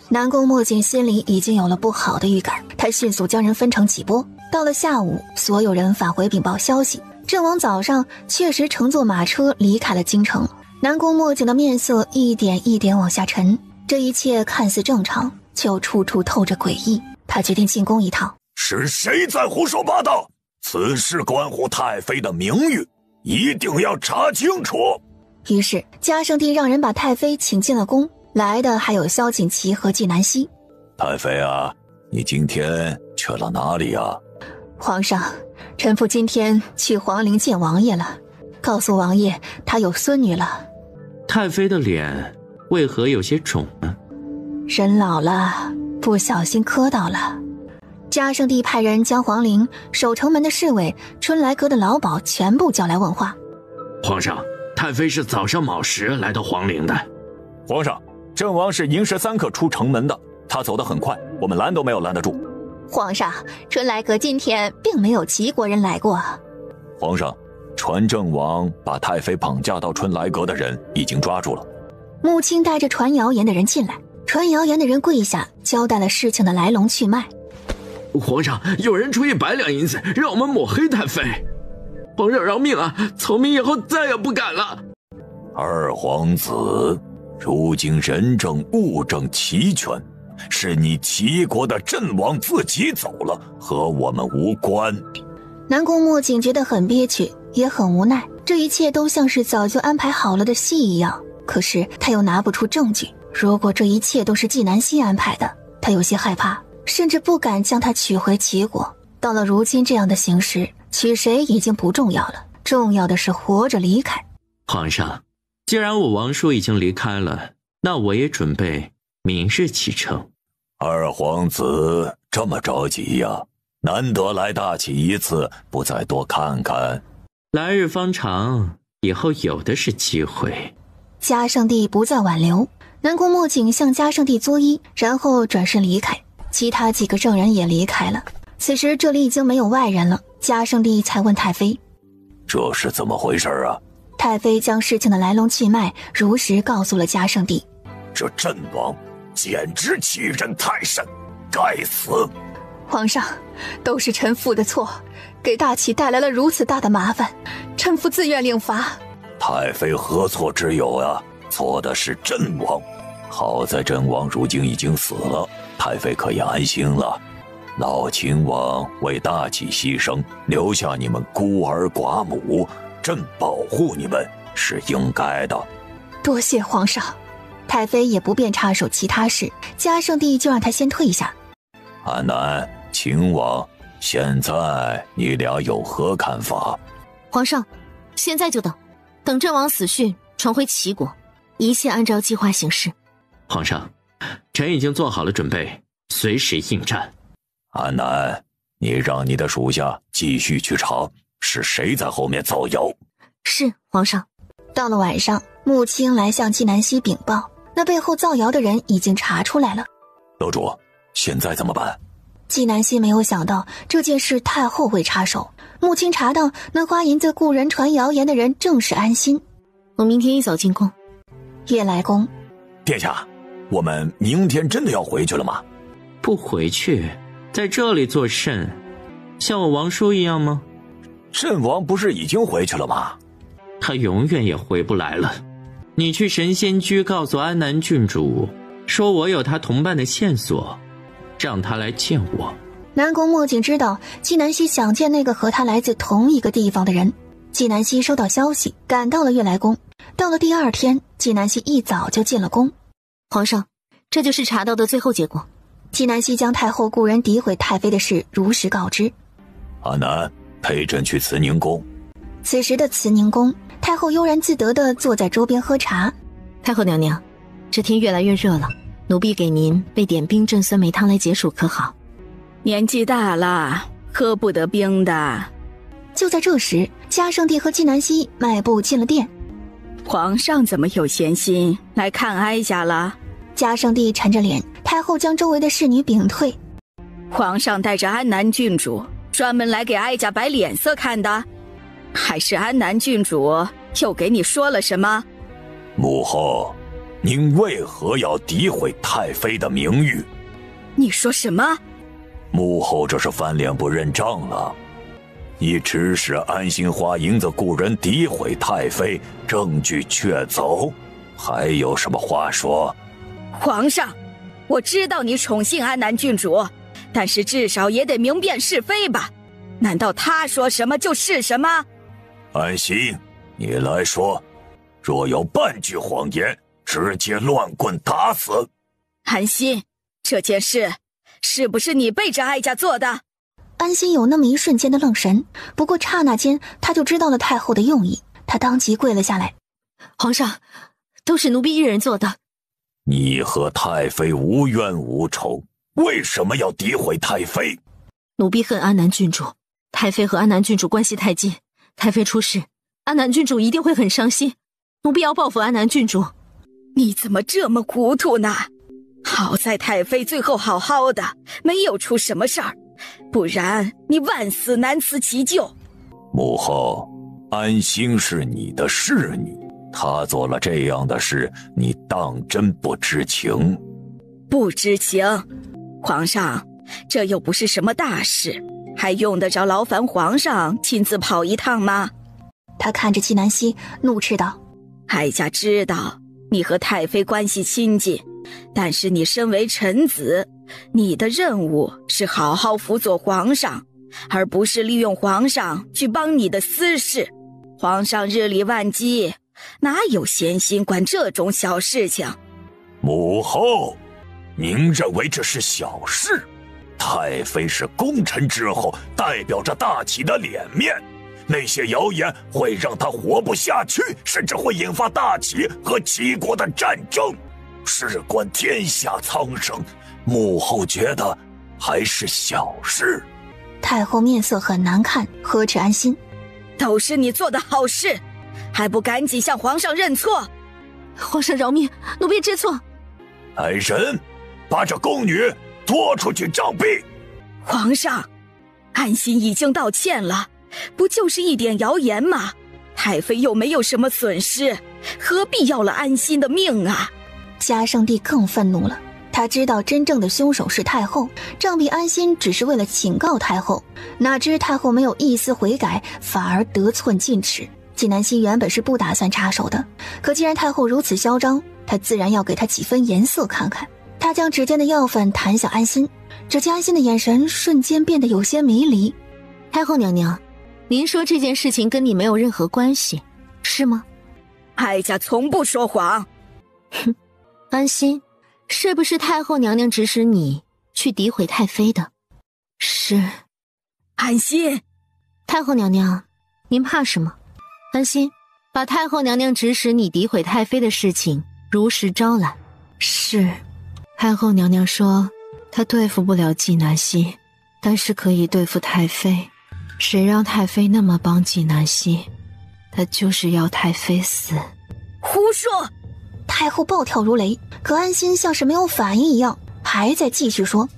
Speaker 1: 南宫墨景心里已经有了不好的预感，他迅速将人分成几波。到了下午，所有人返回禀报消息，阵王早上确实乘坐马车离开了京城。南宫墨景的面色一点一点往下沉，这一切看似正常，却又处处透着诡异。他决定进宫一趟。
Speaker 10: 是谁在胡说八道？此事关乎太妃的名誉，一定要查清楚。
Speaker 1: 于是嘉圣帝让人把太妃请进了宫，来的还有萧景祺和纪南希。
Speaker 13: 太妃啊，你今天去了哪里啊？
Speaker 1: 皇上，臣妇今天去皇陵见王爷了，告诉王爷她有孙女了。
Speaker 4: 太妃的脸为何有些肿呢？
Speaker 1: 人老了，不小心磕到了。嘉圣帝派人将皇陵、守城门的侍卫、春来阁的老鸨全部叫来问话。
Speaker 14: 皇上，太妃是早上卯时来到皇陵的。
Speaker 3: 皇上，阵王是寅时3刻出城门的，他走得很快，我们拦都没有拦得住。
Speaker 1: 皇上，春来阁今天并没有齐国人来过。
Speaker 3: 皇上，传阵王把太妃绑架到春来阁的人已经抓住了。
Speaker 1: 穆青带着传谣言的人进来，传谣言的人跪下，交代了事情的来龙去脉。
Speaker 14: 皇上，有人出100两银子让我们抹黑太妃，皇上饶命啊！从明以后再也不敢了。
Speaker 13: 二皇子，如今人证物证齐全，是你齐国的阵王自己走了，和我们无关。
Speaker 1: 南宫墨景觉得很憋屈，也很无奈，这一切都像是早就安排好了的戏一样，可是他又拿不出证据。如果这一切都是纪南希安排的，他有些害怕，甚至不敢将她娶回齐国。到了如今这样的形势，娶谁已经不重要了，重要的是活着离开。
Speaker 4: 皇上，既然我王叔已经离开了，那我也准备明日启程。
Speaker 13: 二皇子这么着急呀？难得来大齐一次，不再多看看？
Speaker 4: 来日方长，以后有的是机会。
Speaker 1: 嘉圣帝不再挽留，南宫墨景向嘉圣帝作揖，然后转身离开。其他几个证人也离开了。此时这里已经没有外人了，嘉圣帝才问太妃：“
Speaker 13: 这是怎么回事啊？”
Speaker 1: 太妃将事情的来龙去脉如实告诉了嘉圣帝。
Speaker 10: 这阵王简直欺人太甚，该死！
Speaker 8: 皇上，都是臣妇的错，给大齐带来了如此大的麻烦，臣妇自愿领罚。
Speaker 13: 太妃何错之有啊？错的是阵王。好在阵王如今已经死了，太妃可以安心了。老秦王为大齐牺牲，留下你们孤儿寡母，朕保护你们是应该的。
Speaker 8: 多谢皇上。
Speaker 1: 太妃也不便插手其他事，嘉圣帝就让他先退下。
Speaker 13: 安南、秦王，现在你俩有何看法？
Speaker 5: 皇上，现在就等阵王死讯传回齐国，一切按照计划行事。
Speaker 4: 皇上，臣已经做好了准备，随时应战。
Speaker 13: 安南，你让你的属下继续去查，是谁在后面造谣？
Speaker 5: 是，皇上。
Speaker 1: 到了晚上，穆青来向纪南希禀报，那背后造谣的人已经查出来了。
Speaker 13: 楼主，现在怎么办？
Speaker 1: 纪南希没有想到这件事太后会插手。穆青查到那花银子雇人传谣言的人正是安心。
Speaker 5: 我明天一早进宫。
Speaker 1: 夜来宫。
Speaker 13: 殿下，我们明天真的要回去了吗？
Speaker 4: 不回去，在这里做甚？像我王叔一样吗？
Speaker 13: 阵王不是已经回去了吗？
Speaker 4: 他永远也回不来了。你去神仙居告诉安南郡主，说我有他同伴的线索，让他来见我。
Speaker 1: 南宫墨景知道纪南希想见那个和他来自同一个地方的人。纪南希收到消息，赶到了悦来宫。到了第二天，纪南希一早就进了宫。
Speaker 5: 皇上，这就是查到的最后结果。
Speaker 1: 纪南希将太后雇人诋毁太妃的事如实告知。
Speaker 13: 阿南，陪朕去慈宁宫。
Speaker 1: 此时的慈宁宫，太后悠然自得地坐在桌边喝茶。
Speaker 5: 太后娘娘，这天越来越热了，奴婢给您备点冰镇酸梅汤来解暑，可好？
Speaker 18: 年纪大了，喝不得冰的。
Speaker 1: 就在这时，嘉圣帝和纪南希迈步进了殿。
Speaker 18: 皇上怎么有闲心来看哀家了？
Speaker 1: 嘉圣帝沉着脸，太后将周围的侍女屏退。
Speaker 18: 皇上带着安南郡主专门来给哀家摆脸色看的。还是安南郡主又给你说了什么？
Speaker 13: 母后，您为何要诋毁太妃的名誉？
Speaker 18: 你说什么？
Speaker 13: 母后这是翻脸不认账了。你指使安心花营子雇人诋毁太妃，证据确凿，还有什么话说？
Speaker 18: 皇上，我知道你宠幸安南郡主，但是至少也得明辨是非吧？难道他说什么就是什么？
Speaker 13: 安心，你来说，若有半句谎言，直接乱棍打死。
Speaker 18: 安心，这件事是不是你背着哀家做的？
Speaker 1: 安心有那么一瞬间的愣神，不过刹那间他就知道了太后的用意，他当即跪了下来。
Speaker 9: 皇上，都是奴婢一人做的。
Speaker 13: 你和太妃无冤无仇，为什么要诋毁太妃？
Speaker 9: 奴婢恨安南郡主，太妃和安南郡主关系太近，太妃出事，安南郡主一定会很伤心，奴婢要报复安南郡主。
Speaker 18: 你怎么这么糊涂呢？好在太妃最后好好的，没有出什么事儿，不然你万死难辞其咎。
Speaker 13: 母后，安心是你的侍女，她做了这样的事，你当真不知情？
Speaker 18: 不知情？皇上，这又不是什么大事，还用得着劳烦皇上亲自跑一趟吗？
Speaker 1: 他看着纪南希，怒斥道：
Speaker 18: 哀家知道你和太妃关系亲近，但是你身为臣子，你的任务是好好辅佐皇上，而不是利用皇上去帮你的私事。皇上日理万机，哪有闲心管这种小事情？
Speaker 13: 母后，您认为这是小事？太妃是功臣之后，代表着大齐的脸面，那些谣言会让她活不下去，甚至会引发大齐和齐国的战争。事关天下苍生，母后觉得还是小事。
Speaker 1: 太后面色很难看，呵斥安心：
Speaker 18: 都是你做的好事，还不赶紧向皇上认错？
Speaker 9: 皇上饶命，奴婢知错。
Speaker 13: 来人，把这宫女拖出去杖毙。
Speaker 18: 皇上，安心已经道歉了，不就是一点谣言吗？太妃又没有什么损失，何必要了安心的命啊？
Speaker 1: 嘉圣帝更愤怒了，他知道真正的凶手是太后，杖毙安心只是为了警告太后，哪知太后没有一丝悔改，反而得寸进尺。纪南希原本是不打算插手的，可既然太后如此嚣张，他自然要给她几分颜色看看。他将指尖的药粉弹向安心，只见安心的眼神瞬间变得有些迷离。
Speaker 9: 太后娘娘，您说这件事情跟你没有任何关系，是吗？
Speaker 18: 哀家从不说谎。
Speaker 9: 哼，安心，是不是太后娘娘指使你去诋毁太妃的？是。
Speaker 18: 安心，
Speaker 9: 太后娘娘，您怕什么？安心，把太后娘娘指使你诋毁太妃的事情如实招来。是。太后娘娘说，她对付不了纪南希，但是可以对付太妃。谁让太妃那么帮纪南希，她就是要太妃死。
Speaker 18: 胡说！
Speaker 1: 太后暴跳如雷，可安心像是没有反应一样，还在继续说：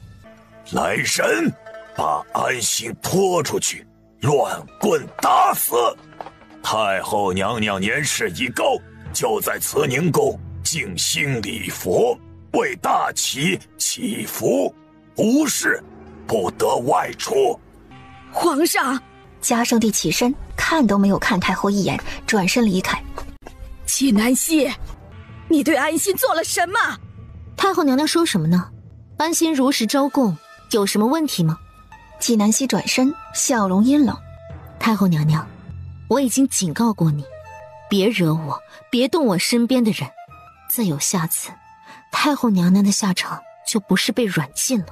Speaker 13: 来人，把安心拖出去，乱棍打死。太后娘娘年事已高，就在慈宁宫静心礼佛，为大齐祈福，无事不得外出。
Speaker 18: 皇上！
Speaker 1: 嘉圣帝起身，看都没有看太后一眼，转身离开。
Speaker 18: 纪南希，你对安心做了什么？
Speaker 9: 太后娘娘说什么呢？安心如实招供，有什么问题吗？
Speaker 1: 纪南希转身，笑容阴冷。
Speaker 9: 太后娘娘，我已经警告过你，别惹我，别动我身边的人，再有下次，太后娘娘的下场就不是被软禁了。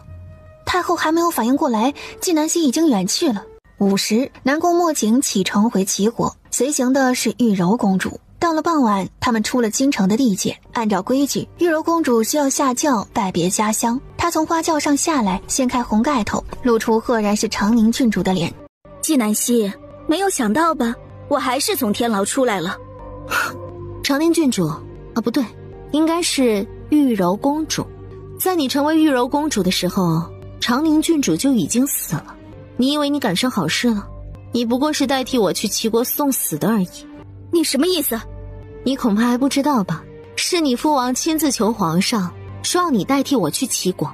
Speaker 1: 太后还没有反应过来，纪南希已经远去了。午时，南宫墨景启程回齐国，随行的是玉柔公主。到了傍晚，他们出了京城的地界，按照规矩，玉柔公主需要下轿拜别家乡。她从花轿上下来，掀开红盖头，露出赫然是长宁郡主的脸。
Speaker 7: 纪南希，没有想到吧，我还是从天牢出来了。
Speaker 9: 长宁郡主啊，不对，应该是玉柔公主。在你成为玉柔公主的时候，长宁郡主就已经死了。你以为你赶上好事了？
Speaker 5: 你不过是代替我去齐国送死的而已。
Speaker 7: 你什么意思？
Speaker 5: 你恐怕还不知道吧？是你父王亲自求皇上，说要你代替我去齐国，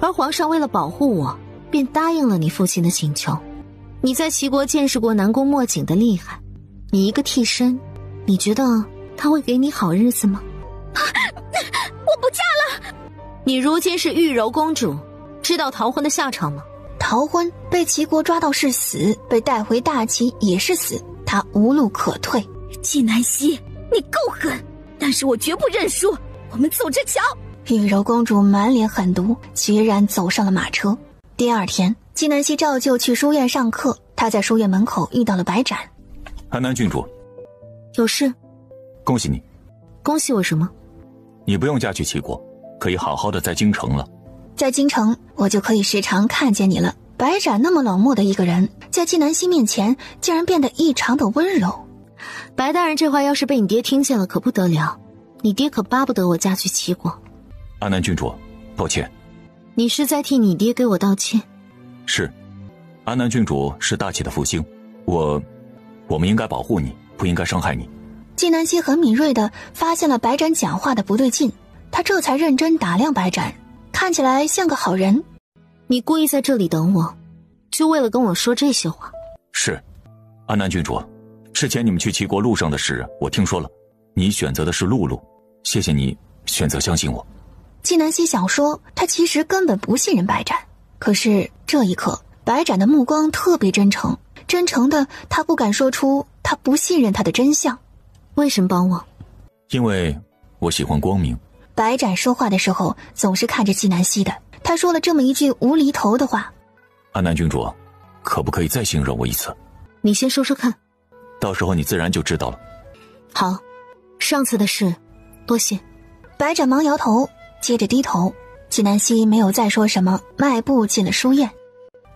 Speaker 5: 而皇上为了保护我，便答应了你父亲的请求。你在齐国见识过南宫墨景的厉害，你一个替身，你觉得他会给你好日子吗？
Speaker 7: 我不嫁了！
Speaker 5: 你如今是玉柔公主，知道逃婚的下场吗？
Speaker 1: 逃婚，被齐国抓到是死，被带回大齐也是死，他无路可退。
Speaker 7: 纪南希，你够狠，但是我绝不认输。我们走着瞧。
Speaker 1: 玉柔公主满脸狠毒，决然走上了马车。第二天，纪南希照旧去书院上课，她在书院门口遇到了白展。
Speaker 11: 安南郡主，
Speaker 5: 有事？
Speaker 11: 恭喜你。
Speaker 5: 恭喜我什么？
Speaker 11: 你不用嫁去齐国，可以好好的在京城了。
Speaker 1: 在京城，我就可以时常看见你了。白展那么冷漠的一个人，在纪南希面前竟然变得异常的温柔。
Speaker 5: 白大人这话要是被你爹听见了，可不得了。你爹可巴不得我嫁去齐国。
Speaker 11: 安南郡主，抱歉。
Speaker 5: 你是在替你爹给我道歉？
Speaker 11: 是，安南郡主是大齐的复兴，我们应该保护你，不应该伤害你。
Speaker 1: 纪南希很敏锐地发现了白展讲话的不对劲，他这才认真打量白展，看起来像个好人。
Speaker 5: 你故意在这里等我，就为了跟我说这些话？
Speaker 11: 是，安南郡主，之前你们去齐国路上的事我听说了，你选择的是陆路，谢谢你选择相信我。
Speaker 1: 纪南希想说他其实根本不信任白展，可是这一刻白展的目光特别真诚，真诚的他不敢说出他不信任他的真相。
Speaker 5: 为什么帮我？
Speaker 11: 因为我喜欢光明。
Speaker 1: 白展说话的时候总是看着纪南希的，他说了这么一句无厘头的话。
Speaker 11: 安南郡主，可不可以再信任我一次？
Speaker 5: 你先说说看，
Speaker 11: 到时候你自然就知道了。
Speaker 5: 好，上次的事多谢。
Speaker 1: 白展忙摇头，接着低头。纪南希没有再说什么，迈步进了书院。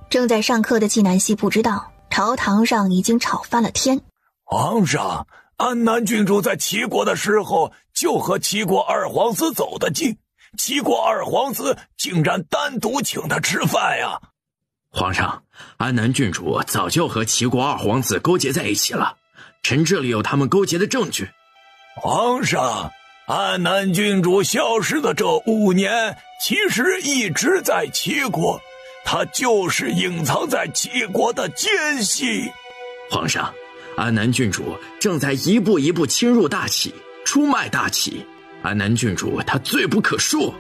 Speaker 1: 正在上课的纪南希不知道朝堂上已经吵翻了天。
Speaker 10: 皇上，安南郡主在齐国的时候就和齐国二皇子走得近，齐国二皇子竟然单独请他吃饭呀！
Speaker 4: 皇上，安南郡主早就和齐国二皇子勾结在一起了，臣这里有他们勾结的证据。
Speaker 10: 皇上，安南郡主消失的这5年，其实一直在齐国，她就是隐藏在齐国的奸细。
Speaker 4: 皇上，安南郡主正在一步一步侵入大齐，出卖大齐。安南郡主她罪不可恕。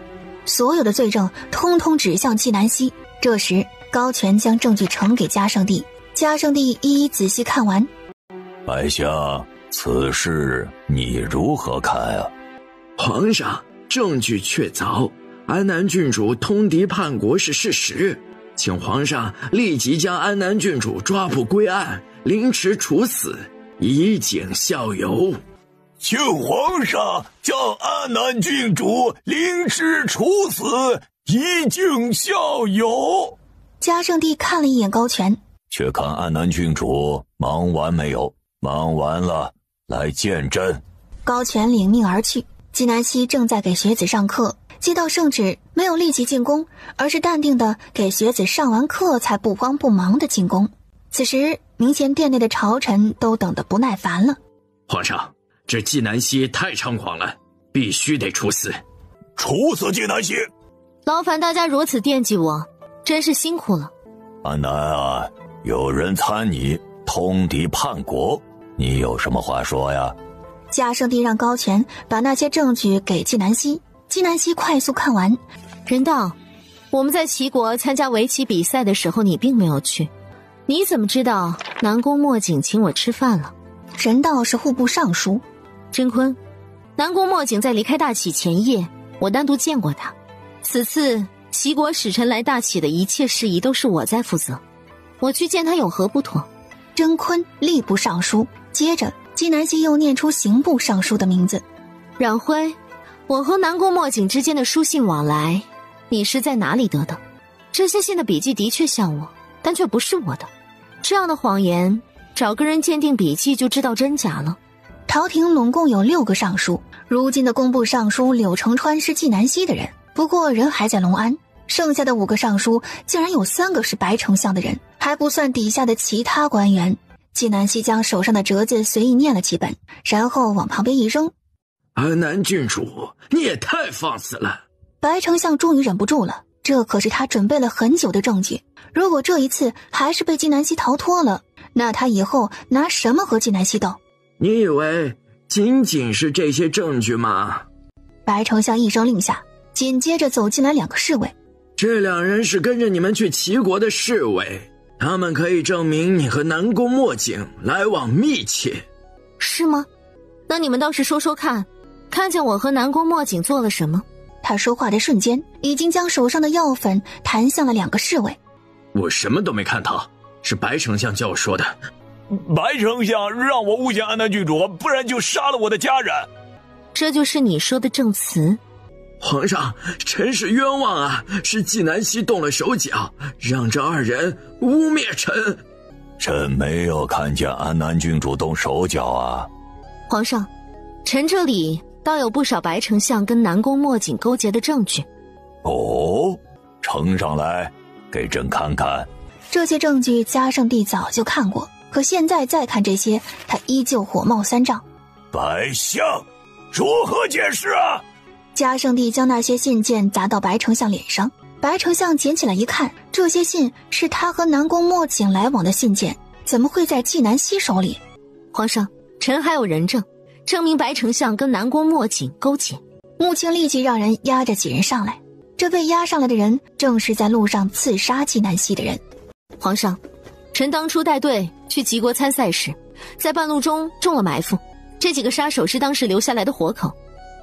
Speaker 1: 所有的罪证通通指向纪南希。这时高权将证据呈给嘉圣帝，嘉圣帝一一仔细看完。
Speaker 13: 白相，此事你如何看啊？
Speaker 14: 皇上，证据确凿，安南郡主通敌叛国是事实，请皇上立即将安南郡主抓捕归案，凌迟处死，以儆效尤。
Speaker 10: 请皇上将安南郡主凌迟处死，以儆效尤。
Speaker 1: 嘉圣帝看了一眼高权，
Speaker 13: 却看安南郡主忙完没有？忙完了，来见朕。
Speaker 1: 高权领命而去。纪南希正在给学子上课，接到圣旨，没有立即进宫，而是淡定的给学子上完课才不慌不忙的进宫。此时明贤殿内的朝臣都等得不耐烦了。
Speaker 4: 皇上，这纪南希太猖狂了，必须得处死。
Speaker 10: 处死纪南希！
Speaker 5: 劳烦大家如此惦记我，真是辛苦了。
Speaker 13: 安南啊，有人参你通敌叛国，你有什么话说呀？
Speaker 1: 嘉圣帝让高权把那些证据给纪南希，纪南希快速看完。
Speaker 5: 人道，我们在齐国参加围棋比赛的时候，你并没有去，你怎么知道南宫墨景请我吃饭了？
Speaker 1: 人道是户部尚书。
Speaker 5: 真坤，南宫墨景在离开大齐前夜，我单独见过他。此次齐国使臣来大齐的一切事宜都是我在负责，我去见他有何不妥？
Speaker 1: 真坤吏部尚书。接着纪南希又念出刑部尚书的名字。
Speaker 5: 冉辉，我和南宫墨景之间的书信往来，你是在哪里得的？这些信的笔迹的确像我，但却不是我的。这样的谎言，找个人鉴定笔迹就知道真假了。
Speaker 1: 朝廷拢共有6个尚书，如今的工部尚书柳承川是纪南希的人，不过人还在隆安。剩下的5个尚书竟然有3个是白丞相的人，还不算底下的其他官员。纪南希将手上的折子随意念了几本，然后往旁边一扔。
Speaker 14: 安南郡主，你也太放肆了！
Speaker 1: 白丞相终于忍不住了，这可是他准备了很久的证据，如果这一次还是被纪南希逃脱了，那他以后拿什么和纪南希斗？
Speaker 14: 你以为仅仅是这些证据吗？
Speaker 1: 白丞相一声令下，紧接着走进来2个侍卫。
Speaker 14: 这2人是跟着你们去齐国的侍卫，他们可以证明你和南宫墨景来往密切。
Speaker 5: 是吗？那你们倒是说说看，看见我和南宫墨景做了什么？
Speaker 1: 他说话的瞬间，已经将手上的药粉弹向了2个侍卫。
Speaker 4: 我什么都没看到，是白丞相叫我说的。
Speaker 10: 白丞相让我诬陷安南郡主，不然就杀了我的家人。
Speaker 5: 这就是你说的证词？
Speaker 14: 皇上，臣是冤枉啊！是纪南希动了手脚，让这2人污蔑臣。
Speaker 13: 臣没有看见安南郡主动手脚啊。
Speaker 5: 皇上，臣这里倒有不少白丞相跟南宫墨景勾结的证据。
Speaker 13: 哦，呈上来，给朕看看。
Speaker 1: 这些证据嘉圣帝早就看过，可现在再看这些，他依旧火冒三丈。
Speaker 10: 白相，如何解释啊？
Speaker 1: 嘉圣帝将那些信件砸到白丞相脸上，白丞相捡起来一看，这些信是他和南宫墨景来往的信件，怎么会在纪南希手里？
Speaker 5: 皇上，臣还有人证，证明白丞相跟南宫墨景勾结。
Speaker 1: 穆青立即让人押着几人上来，这被押上来的人正是在路上刺杀纪南希的人。
Speaker 5: 皇上，臣当初带队去齐国参赛时，在半路中中了埋伏，这几个杀手是当时留下来的活口，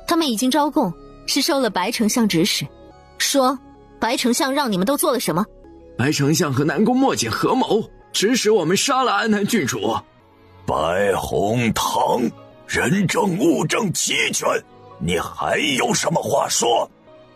Speaker 5: 他们已经招供，是受了白丞相指使。说，白丞相让你们都做了什么？
Speaker 14: 白丞相和南宫墨景合谋，指使我们杀了安南郡主。
Speaker 10: 白红堂，人证物证齐全，你还有什么话说？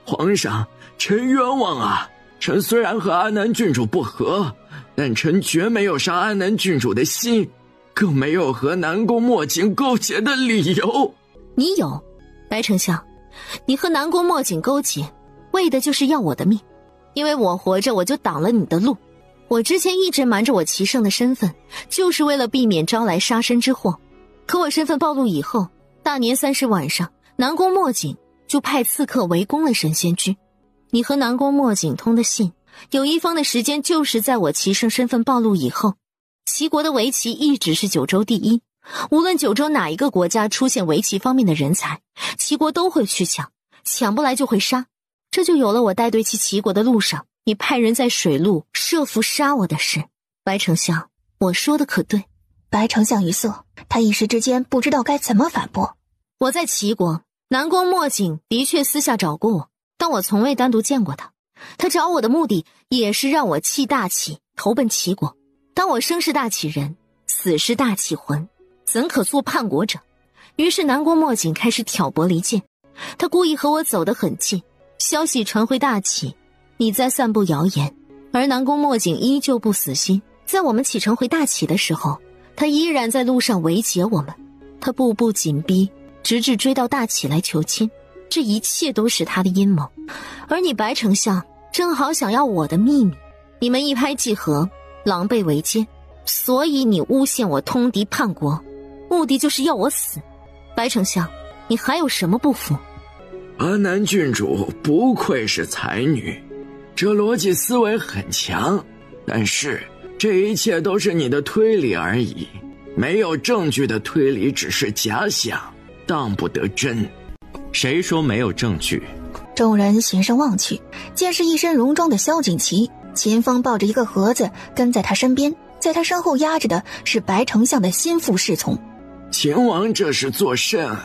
Speaker 14: 皇上，臣冤枉啊！臣虽然和安南郡主不和，但臣绝没有杀安南郡主的心，更没有和南宫墨景勾结的理由。
Speaker 5: 你有，白丞相，你和南宫墨景勾结，为的就是要我的命，因为我活着我就挡了你的路。我之前一直瞒着我齐胜的身份，就是为了避免招来杀身之祸。可我身份暴露以后，大年30晚上，南宫墨景就派刺客围攻了神仙居。你和南宫墨景通的信，有一方的时间就是在我齐胜身份暴露以后。齐国的围棋一直是9州第一，无论9州哪一个国家出现围棋方面的人才，齐国都会去抢，抢不来就会杀。这就有了我带队去齐国的路上，你派人在水路设伏杀我的事。白丞相，我说的可对？
Speaker 1: 白丞相语塞，他一时之间不知道该怎么反驳。
Speaker 5: 我在齐国，南宫墨景的确私下找过我，但我从未单独见过他。他找我的目的也是让我弃大齐，投奔齐国。当我生是大齐人，死是大齐魂，怎可做叛国者？于是南宫墨景开始挑拨离间，他故意和我走得很近，消息传回大齐，你在散布谣言，而南宫墨景依旧不死心。在我们启程回大齐的时候，他依然在路上围劫我们，他步步紧逼，直至追到大齐来求亲。这一切都是他的阴谋，而你白丞相正好想要我的秘密，你们一拍即合，狼狈为奸，所以你诬陷我通敌叛国，目的就是要我死。白丞相，你还有什么不服？
Speaker 14: 安南郡主不愧是才女，这逻辑思维很强，但是这一切都是你的推理而已，没有证据的推理只是假想，当不得真。
Speaker 2: 谁说没有证据？
Speaker 1: 众人循声望去，见是一身戎装的萧景琦，秦风抱着一个盒子跟在他身边，在他身后压着的是白丞相的心腹侍从。
Speaker 14: 秦王这是作甚？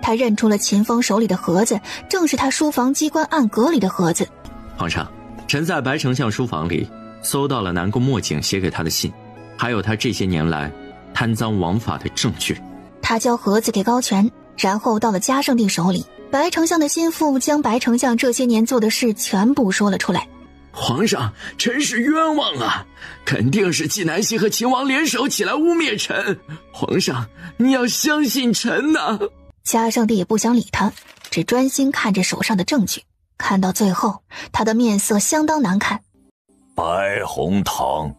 Speaker 1: 他认出了秦风手里的盒子，正是他书房机关暗格里的盒子。
Speaker 2: 皇上，臣在白丞相书房里搜到了南宫墨景写给他的信，还有他这些年来贪赃枉法的证据。
Speaker 1: 他交盒子给高权，然后到了嘉圣帝手里。白丞相的心腹将白丞相这些年做的事全部说了出来。
Speaker 14: 皇上，臣是冤枉啊！肯定是纪南希和秦王联手起来污蔑臣。皇上，你要相信臣呐！
Speaker 1: 嘉圣帝也不想理他，只专心看着手上的证据。看到最后，他的面色相当难看。
Speaker 13: 白红堂，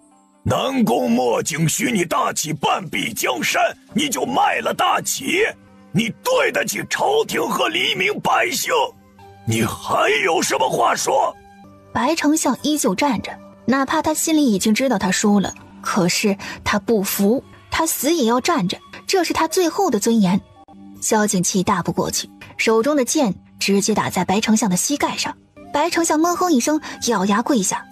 Speaker 13: 南宫墨景许你大齐半壁江山，你就卖了大齐？你对得起朝廷和黎民百姓？你还有什么话说？
Speaker 1: 白丞相依旧站着，哪怕他心里已经知道他输了，可是他不服，他死也要站着，这是他最后的尊严。萧景祺大不过去，手中的剑直接打在白丞相的膝盖上。白丞相闷哼一声，咬牙跪下。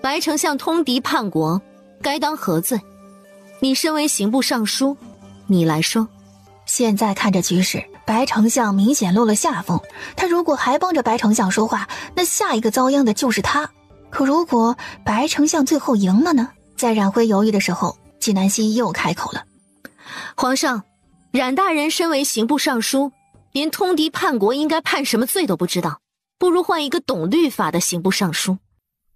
Speaker 5: 白丞相通敌叛国，该当何罪？你身为刑部尚书，你来说。
Speaker 1: 现在看着局势，白丞相明显落了下风。他如果还帮着白丞相说话，那下一个遭殃的就是他。可如果白丞相最后赢了呢？在冉辉犹豫的时候，纪南希又开口了：
Speaker 5: 皇上，冉大人身为刑部尚书，连通敌叛国应该判什么罪都不知道，不如换一个懂律法的刑部尚书。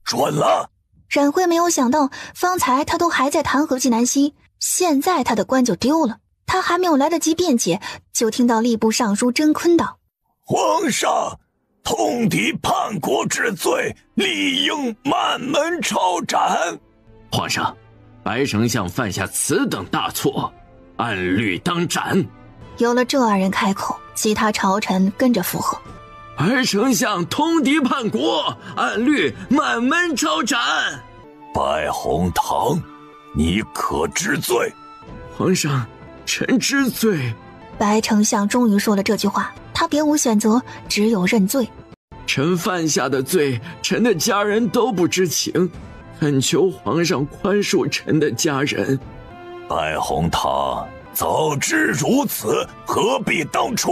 Speaker 13: 准了。
Speaker 1: 冉辉没有想到，方才他都还在弹劾纪南希，现在他的官就丢了。他还没有来得及辩解，就听到吏部尚书甄坤道：
Speaker 13: 皇上，通敌叛国之罪，理应满门抄斩。
Speaker 4: 皇上，白丞相犯下此等大错，按律当斩。
Speaker 1: 有了这二人开口，其他朝臣跟着附和：
Speaker 4: 白丞相通敌叛国，按律满门抄斩。
Speaker 13: 白红堂，你可知罪？
Speaker 14: 皇上，臣知罪。
Speaker 1: 白丞相终于说了这句话，他别无选择，只有认罪。
Speaker 14: 臣犯下的罪，臣的家人都不知情，恳求皇上宽恕臣的家人。
Speaker 13: 白红堂，早知如此，何必当初？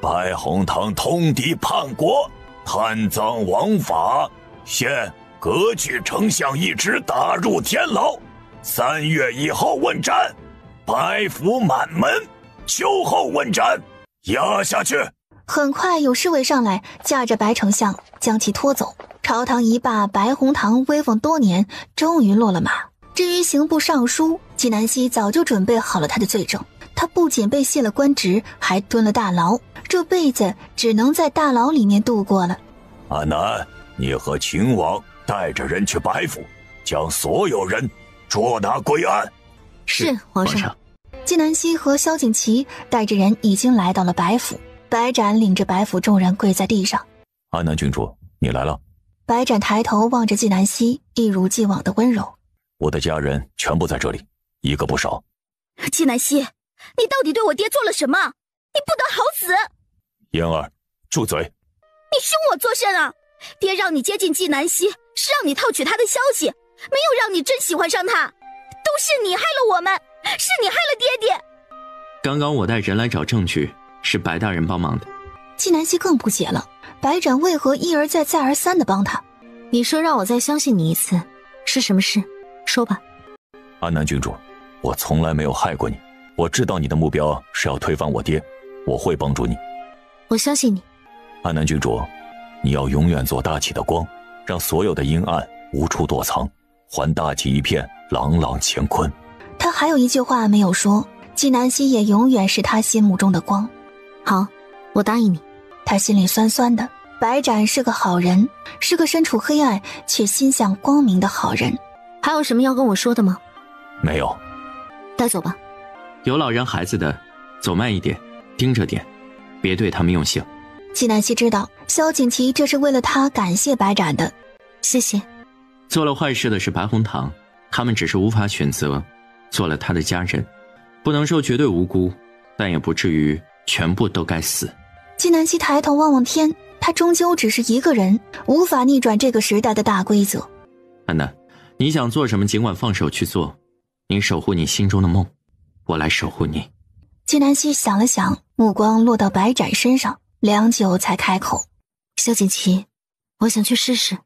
Speaker 13: 白红堂通敌叛国，贪赃枉法，现革去丞相一职，打入天牢。3月以后问斩，白府满门，秋后问斩，押下去。
Speaker 1: 很快有侍卫上来，架着白丞相将其拖走。朝堂一罢，白红堂威风多年终于落了马。至于刑部尚书，纪南希早就准备好了他的罪证，他不仅被卸了官职，还蹲了大牢，这辈子只能在大牢里面度过了。
Speaker 13: 阿南，你和秦王带着人去白府，将所有人捉拿归案。
Speaker 5: 是，皇上。
Speaker 1: 纪南希和萧景祺带着人已经来到了白府。白展领着白府众人跪在地上。
Speaker 11: 阿南郡主，你来了。
Speaker 1: 白展抬头望着纪南希，一如既往的温柔。
Speaker 11: 我的家人全部在这里，一个不少。
Speaker 7: 纪南希，你到底对我爹做了什么？你不得好死！
Speaker 11: 嫣儿，住嘴！
Speaker 7: 你凶我作甚啊？爹让你接近纪南希，是让你套取他的消息，没有让你真喜欢上他。都是你害了我们，是你害了爹爹。
Speaker 4: 刚刚我带人来找证据，是白大人帮忙的。
Speaker 1: 纪南希更不解了，白展为何一而再再而三的帮他？
Speaker 5: 你说让我再相信你一次，是什么事？说吧。
Speaker 11: 阿南郡主，我从来没有害过你，我知道你的目标是要推翻我爹，我会帮助你。
Speaker 5: 我相信你。
Speaker 11: 阿南郡主，你要永远做大齐的光，让所有的阴暗无处躲藏，还大齐一片朗朗乾坤。
Speaker 1: 他还有一句话没有说，纪南希也永远是他心目中的光。
Speaker 5: 好，我答应你。
Speaker 1: 他心里酸酸的，白展是个好人，是个身处黑暗却心向光明的好人。
Speaker 5: 还有什么要跟我说的吗？
Speaker 11: 没有。
Speaker 5: 带走吧。
Speaker 4: 有老人孩子的，走慢一点，盯着点，别对他们用刑。
Speaker 1: 纪南希知道萧景祺这是为了他感谢白展的。
Speaker 5: 谢谢。
Speaker 4: 做了坏事的是白红堂，他们只是无法选择，做了他的家人，不能说绝对无辜，但也不至于全部都该死。
Speaker 1: 纪南希抬头望望天，他终究只是一个人，无法逆转这个时代的大规则。
Speaker 4: 安南，你想做什么尽管放手去做，你守护你心中的梦，我来守护你。
Speaker 1: 纪南希想了想，目光落到白展身上，良久才开口：
Speaker 5: 萧景祺，我想去试试。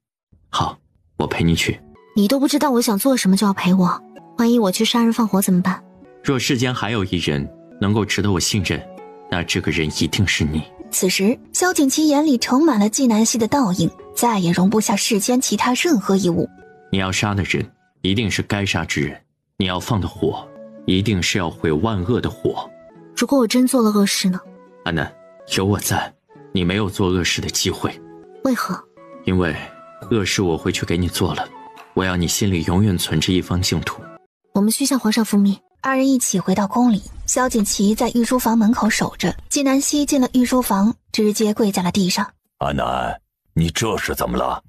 Speaker 4: 好，我陪你去。
Speaker 5: 你都不知道我想做什么就要陪我，万一我去杀人放火怎么办？
Speaker 4: 若世间还有一人能够值得我信任，那这个人一定是你。
Speaker 1: 此时萧景祺眼里盛满了纪南希的倒影，再也容不下世间其他任何一物。
Speaker 4: 你要杀的人一定是该杀之人，你要放的火一定是要毁万恶的火。
Speaker 5: 如果我真做了恶事呢？
Speaker 4: 安南，有我在，你没有做恶事的机会。
Speaker 5: 为何？
Speaker 4: 因为恶事我会去给你做了，我要你心里永远存着一方净土。
Speaker 5: 我们去向皇上复命。
Speaker 1: 二人一起回到宫里，萧锦旗在御书房门口守着。纪南希进了御书房，直接跪在了地上。
Speaker 13: 安南，你这是怎么了？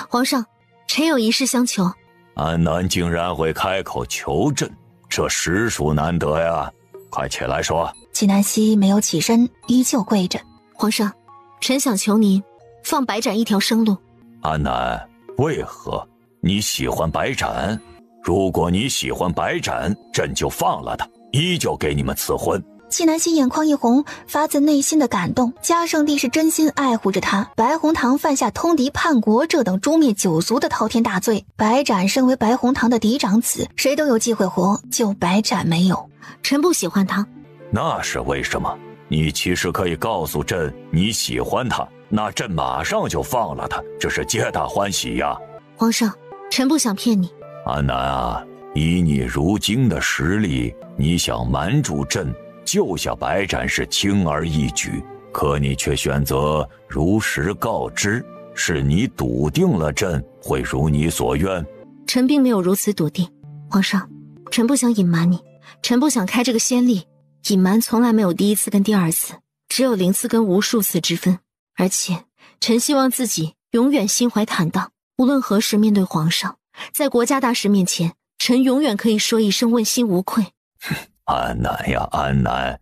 Speaker 5: 皇上，臣有一事相求。
Speaker 13: 安南竟然会开口求朕，这实属难得呀！快起来说。
Speaker 1: 纪南希没有起身，依旧跪着。
Speaker 5: 皇上，臣想求您放白斩一条生路。
Speaker 13: 安南，为何？你喜欢白斩？如果你喜欢白斩，朕就放了他，依旧给你们赐婚。
Speaker 1: 纪南希眼眶一红，发自内心的感动。嘉圣帝是真心爱护着他。白红堂犯下通敌叛国这等诛灭九族的滔天大罪，白斩身为白红堂的嫡长子，谁都有机会活，就白斩没有。
Speaker 5: 臣不喜欢他。
Speaker 13: 那是为什么？你其实可以告诉朕你喜欢他，那朕马上就放了他，这是皆大欢喜呀。
Speaker 5: 皇上，臣不想骗你。
Speaker 13: 安南啊，以你如今的实力，你想瞒住朕救下白斩是轻而易举，可你却选择如实告知，是你笃定了朕会如你所愿。
Speaker 5: 臣并没有如此笃定。皇上，臣不想隐瞒你，臣不想开这个先例。隐瞒从来没有第一次跟第二次，只有0次跟无数次之分。而且臣希望自己永远心怀坦荡，无论何时面对皇上，在国家大事面前，臣永远可以说一声问心无愧。
Speaker 13: 安南呀安南，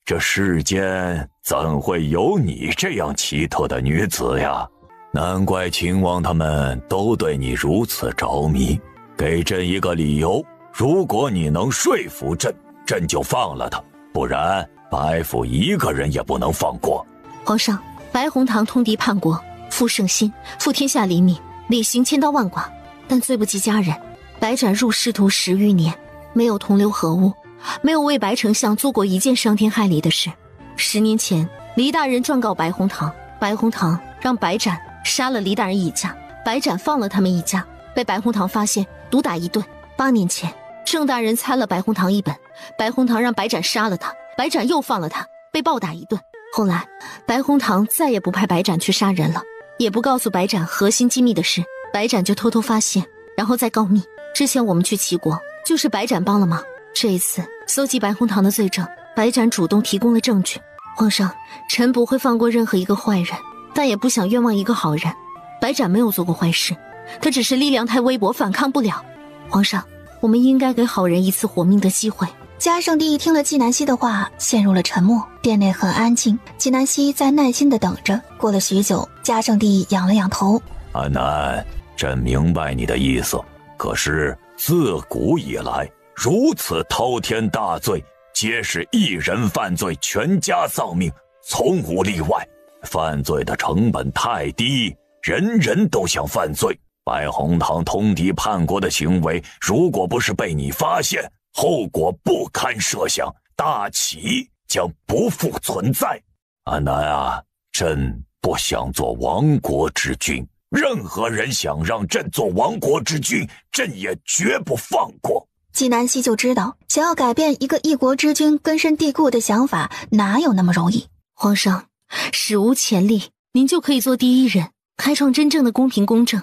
Speaker 13: 这世间怎会有你这样奇特的女子呀？难怪秦王他们都对你如此着迷。给朕一个理由，如果你能说服朕，朕就放了他，不然白府一个人也不能放过。
Speaker 5: 皇上，白红堂通敌叛国，负圣心，负天下黎民，理行千刀万剐，但罪不及家人。白斩入仕途10余年，没有同流合污，没有为白丞相做过一件伤天害理的事。10年前，黎大人状告白红堂，白红堂让白斩杀了黎大人一家，白斩放了他们一家，被白红堂发现，毒打一顿。8年前，郑大人参了白红堂一本，白红堂让白斩杀了他，白斩又放了他，被暴打一顿。后来，白红堂再也不派白斩去杀人了，也不告诉白斩核心机密的事，白斩就偷偷发现，然后再告密。之前我们去齐国，就是白斩帮了忙。这一次搜集白红堂的罪证，白斩主动提供了证据。皇上，臣不会放过任何一个坏人，但也不想冤枉一个好人。白斩没有做过坏事，他只是力量太微薄，反抗不了。皇上，我们应该给好人一次活命的机会。
Speaker 1: 嘉圣帝听了纪南希的话，陷入了沉默。殿内很安静，纪南希在耐心地等着。过了许久，嘉圣帝仰了仰头。
Speaker 13: 安南，朕明白你的意思，可是自古以来，如此滔天大罪，皆是一人犯罪，全家丧命，从无例外。犯罪的成本太低，人人都想犯罪。白红堂通敌叛国的行为，如果不是被你发现，后果不堪设想，大齐将不复存在。安南啊，朕不想做亡国之君，任何人想让朕做亡国之君，朕也绝不放过。
Speaker 1: 纪南希就知道，想要改变一个一国之君根深蒂固的想法，哪有那么容易。
Speaker 5: 皇上，史无前例，您就可以做第一人，开创真正的公平公正。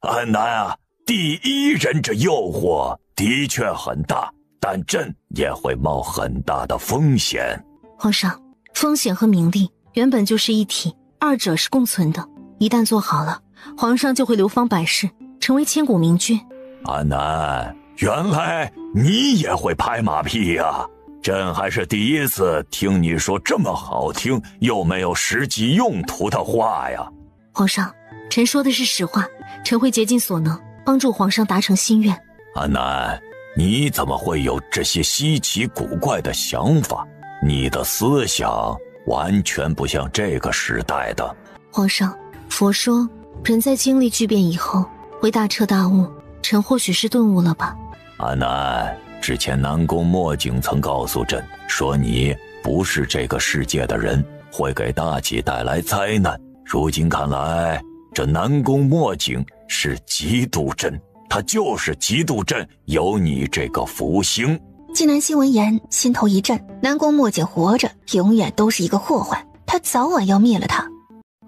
Speaker 13: 安南啊，第一人这诱惑的确很大，但朕也会冒很大的风险。
Speaker 5: 皇上，风险和名利原本就是一体，二者是共存的。一旦做好了，皇上就会流芳百世，成为千古明君。
Speaker 13: 安南，原来你也会拍马屁呀！朕还是第一次听你说这么好听又没有实际用途的话呀。
Speaker 5: 皇上，臣说的是实话，臣会竭尽所能帮助皇上达成心愿。
Speaker 13: 安南，你怎么会有这些稀奇古怪的想法？你的思想完全不像这个时代的。
Speaker 5: 皇上，佛说人在经历巨变以后会大彻大悟，臣或许是顿悟了吧。
Speaker 13: 安南，之前南宫墨景曾告诉朕，说你不是这个世界的人，会给大齐带来灾难。如今看来，这南宫墨景是嫉妒朕，他就是嫉妒朕有你这个福星。
Speaker 1: 纪南希闻言心头一震，南宫墨景活着永远都是一个祸患，他早晚要灭了他。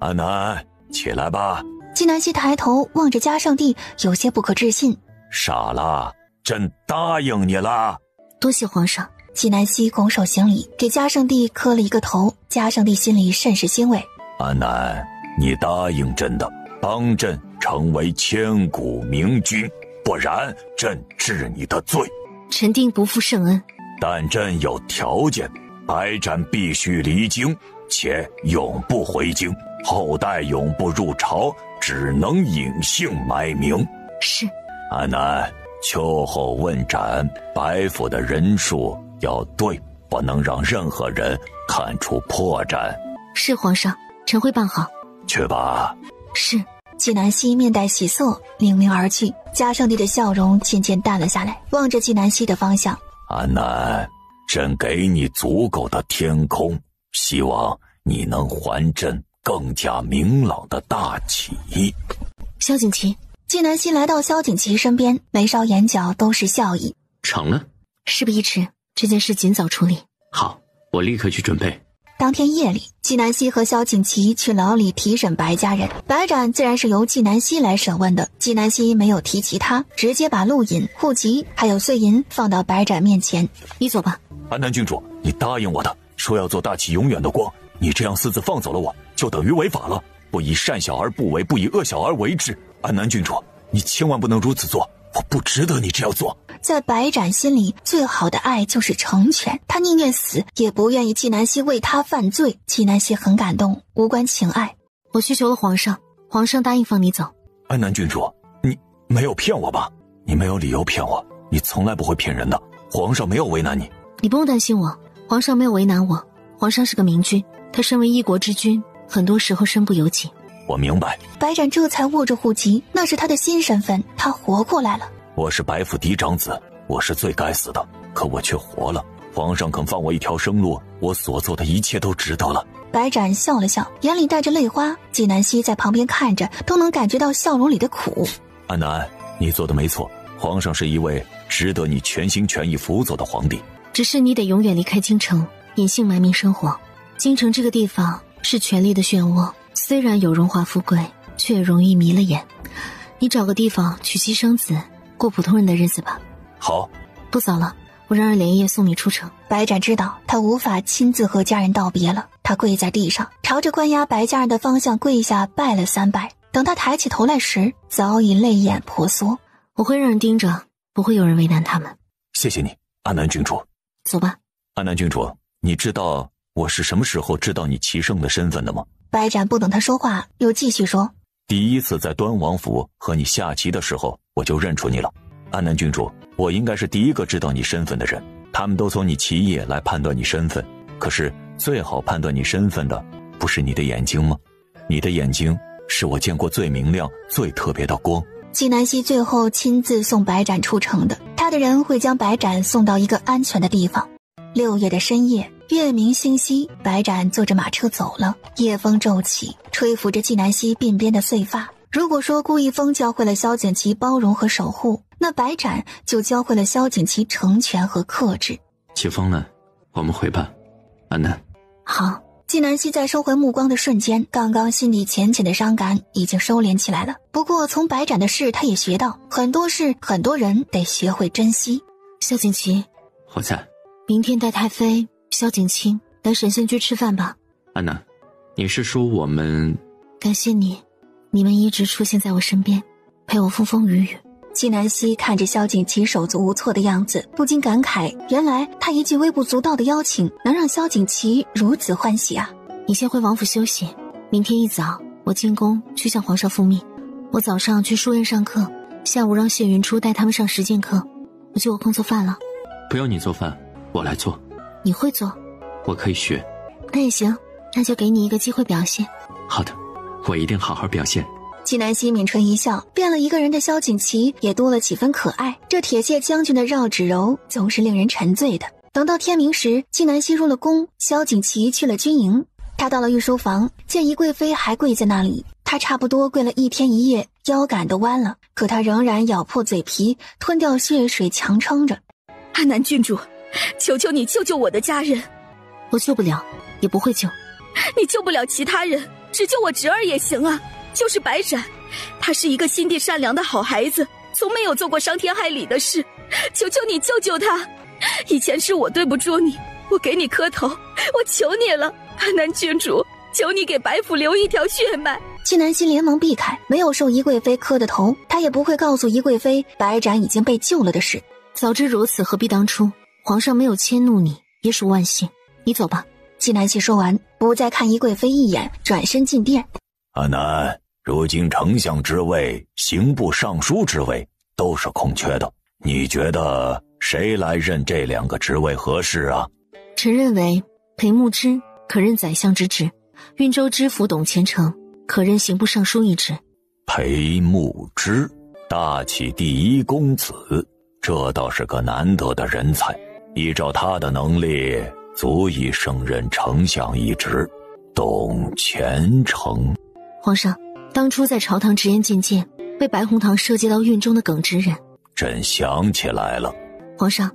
Speaker 13: 安南，起来吧。
Speaker 1: 纪南希抬头望着嘉圣帝，有些不可置信。
Speaker 13: 傻了，朕答应你了。
Speaker 5: 多谢皇上。
Speaker 1: 纪南希拱手行礼，给嘉圣帝磕了一个头。嘉圣帝心里甚是欣慰。
Speaker 13: 安南，你答应朕的，帮朕成为千古明君，不然朕治你的罪。
Speaker 5: 臣定不负圣恩。
Speaker 13: 但朕有条件，白斩必须离京，且永不回京，后代永不入朝，只能隐姓埋名。
Speaker 5: 是。
Speaker 13: 安南，秋后问斩，白府的人数要对，不能让任何人看出破绽。
Speaker 5: 是皇上，臣会办好。
Speaker 13: 去吧。
Speaker 5: 是。
Speaker 1: 纪南希面带喜色，领命而去。嘉圣帝的笑容渐渐淡了下来，望着纪南希的方向。
Speaker 13: 安南，朕给你足够的天空，希望你能还朕更加明朗的大旗。
Speaker 5: 萧景琦。
Speaker 1: 纪南希来到萧景琦身边，眉梢眼角都是笑意。
Speaker 4: 成了。
Speaker 5: 事不宜迟，这件事尽早处理。
Speaker 4: 好，我立刻去准备。
Speaker 1: 当天夜里，纪南希和萧景琦去牢里提审白家人，白斩自然是由纪南希来审问的。纪南希没有提及他，直接把路引、户籍还有碎银放到白斩面前。
Speaker 5: 你走吧。
Speaker 13: 安南郡主，你答应我的，说要做大齐永远的光，你这样私自放走了我，就等于违法了。不以善小而不为，不以恶小而为之。安南郡主，你千万不能如此做，我不值得你这样做。
Speaker 1: 在白斩心里，最好的爱就是成全，他宁愿死，也不愿意纪南希为他犯罪。纪南希很感动，无关情爱。
Speaker 5: 我去求了皇上，皇上答应放你走。
Speaker 13: 安南郡主，你没有骗我吧？你没有理由骗我，你从来不会骗人的。皇上没有为难你。
Speaker 5: 你不用担心我，皇上没有为难我。皇上是个明君，他身为一国之君，很多时候身不由己。
Speaker 13: 我明白。
Speaker 1: 白斩这才握着户籍，那是他的新身份，他活过来了。
Speaker 13: 我是白府嫡长子，我是最该死的，可我却活了。皇上肯放我一条生路，我所做的一切都值得了。
Speaker 1: 白斩笑了笑，眼里带着泪花。纪南希在旁边看着，都能感觉到笑容里的苦。
Speaker 13: 安南，你做的没错，皇上是一位值得你全心全意辅佐的皇帝。
Speaker 5: 只是你得永远离开京城，隐姓埋名生活。京城这个地方是权力的漩涡，虽然有荣华富贵，却容易迷了眼。你找个地方娶妻生子，过普通人的日子吧。
Speaker 13: 好。
Speaker 5: 不早了，我让人连夜送你出城。
Speaker 1: 白斩知道他无法亲自和家人道别了，他跪在地上，朝着关押白家人的方向跪下拜了3拜。等他抬起头来时，早已泪眼婆娑。
Speaker 5: 我会让人盯着，不会有人为难他们。
Speaker 13: 谢谢你，安南郡主。
Speaker 5: 走吧。
Speaker 13: 安南郡主，你知道我是什么时候知道你齐胜的身份的吗？
Speaker 1: 白斩不等他说话，又继续说，
Speaker 13: 第一次在端王府和你下棋的时候，我就认出你了。安南郡主，我应该是第一个知道你身份的人，他们都从你棋艺来判断你身份，可是最好判断你身份的不是你的眼睛吗？你的眼睛是我见过最明亮最特别的光。
Speaker 1: 纪南希最后亲自送白斩出城的，他的人会将白斩送到一个安全的地方。6月的深夜，月明星稀，白斩坐着马车走了。夜风骤起，吹拂着纪南希鬓边的碎发。如果说顾一峰教会了萧景琦包容和守护，那白斩就教会了萧景琦成全和克制。
Speaker 4: 起风了，我们回吧。安南。
Speaker 1: 好。纪南希在收回目光的瞬间，刚刚心底浅浅的伤感已经收敛起来了。不过从白斩的事，他也学到很多事，很多人得学会珍惜。
Speaker 5: 萧景琦，
Speaker 4: 我在。
Speaker 5: 明天带太妃、萧景清来神仙居吃饭吧。
Speaker 4: 安南，你是说我们？
Speaker 5: 感谢你，你们一直出现在我身边，陪我风风雨雨。
Speaker 1: 纪南希看着萧景琦手足无措的样子，不禁感慨，原来他一句微不足道的邀请能让萧景琦如此欢喜啊。
Speaker 5: 你先回王府休息，明天一早我进宫去向皇上复命。我早上去书院上课，下午让谢云初带他们上实践课，我就有空做饭了。
Speaker 4: 不要你做饭，我来做。
Speaker 5: 你会做？
Speaker 4: 我可以学。
Speaker 5: 那也行，那就给你一个机会表现。
Speaker 4: 好的，我一定好好表现。
Speaker 1: 纪南希抿唇一笑，变了一个人的萧景琦也多了几分可爱。这铁血将军的绕指柔总是令人沉醉的。等到天明时，纪南希入了宫，萧景琦去了军营。他到了御书房，见宜贵妃还跪在那里，他差不多跪了1天1夜，腰杆都弯了，可他仍然咬破嘴皮，吞掉血水强撑着。
Speaker 7: 安南郡主，求求你救救我的家人。
Speaker 5: 我救不了，也不会救。
Speaker 7: 你救不了其他人，只救我侄儿也行啊。就是白展，他是一个心地善良的好孩子，从没有做过伤天害理的事，求求你救救他。以前是我对不住你，我给你磕头，我求你了，安南郡主，求你给白府留一条血脉。
Speaker 1: 纪南希连忙避开，没有受宜贵妃磕的头，她也不会告诉宜贵妃白展已经被救了的事。
Speaker 5: 早知如此，何必当初？皇上没有迁怒你，也属万幸。你走吧。
Speaker 1: 纪南希说完，不再看宜贵妃一眼，转身进殿。
Speaker 13: 安南，如今丞相之位、刑部尚书之位都是空缺的，你觉得谁来任这2个职位合适啊？
Speaker 5: 臣认为裴牧之可任宰相之职，运州知府董虔诚可任刑部尚书一职。
Speaker 13: 裴牧之，大启第1公子，这倒是个难得的人才，依照他的能力，足以胜任丞相一职。董虔诚，
Speaker 5: 皇上，当初在朝堂直言进谏，被白红堂涉及到运中的耿直人。
Speaker 13: 朕想起来了。
Speaker 5: 皇上，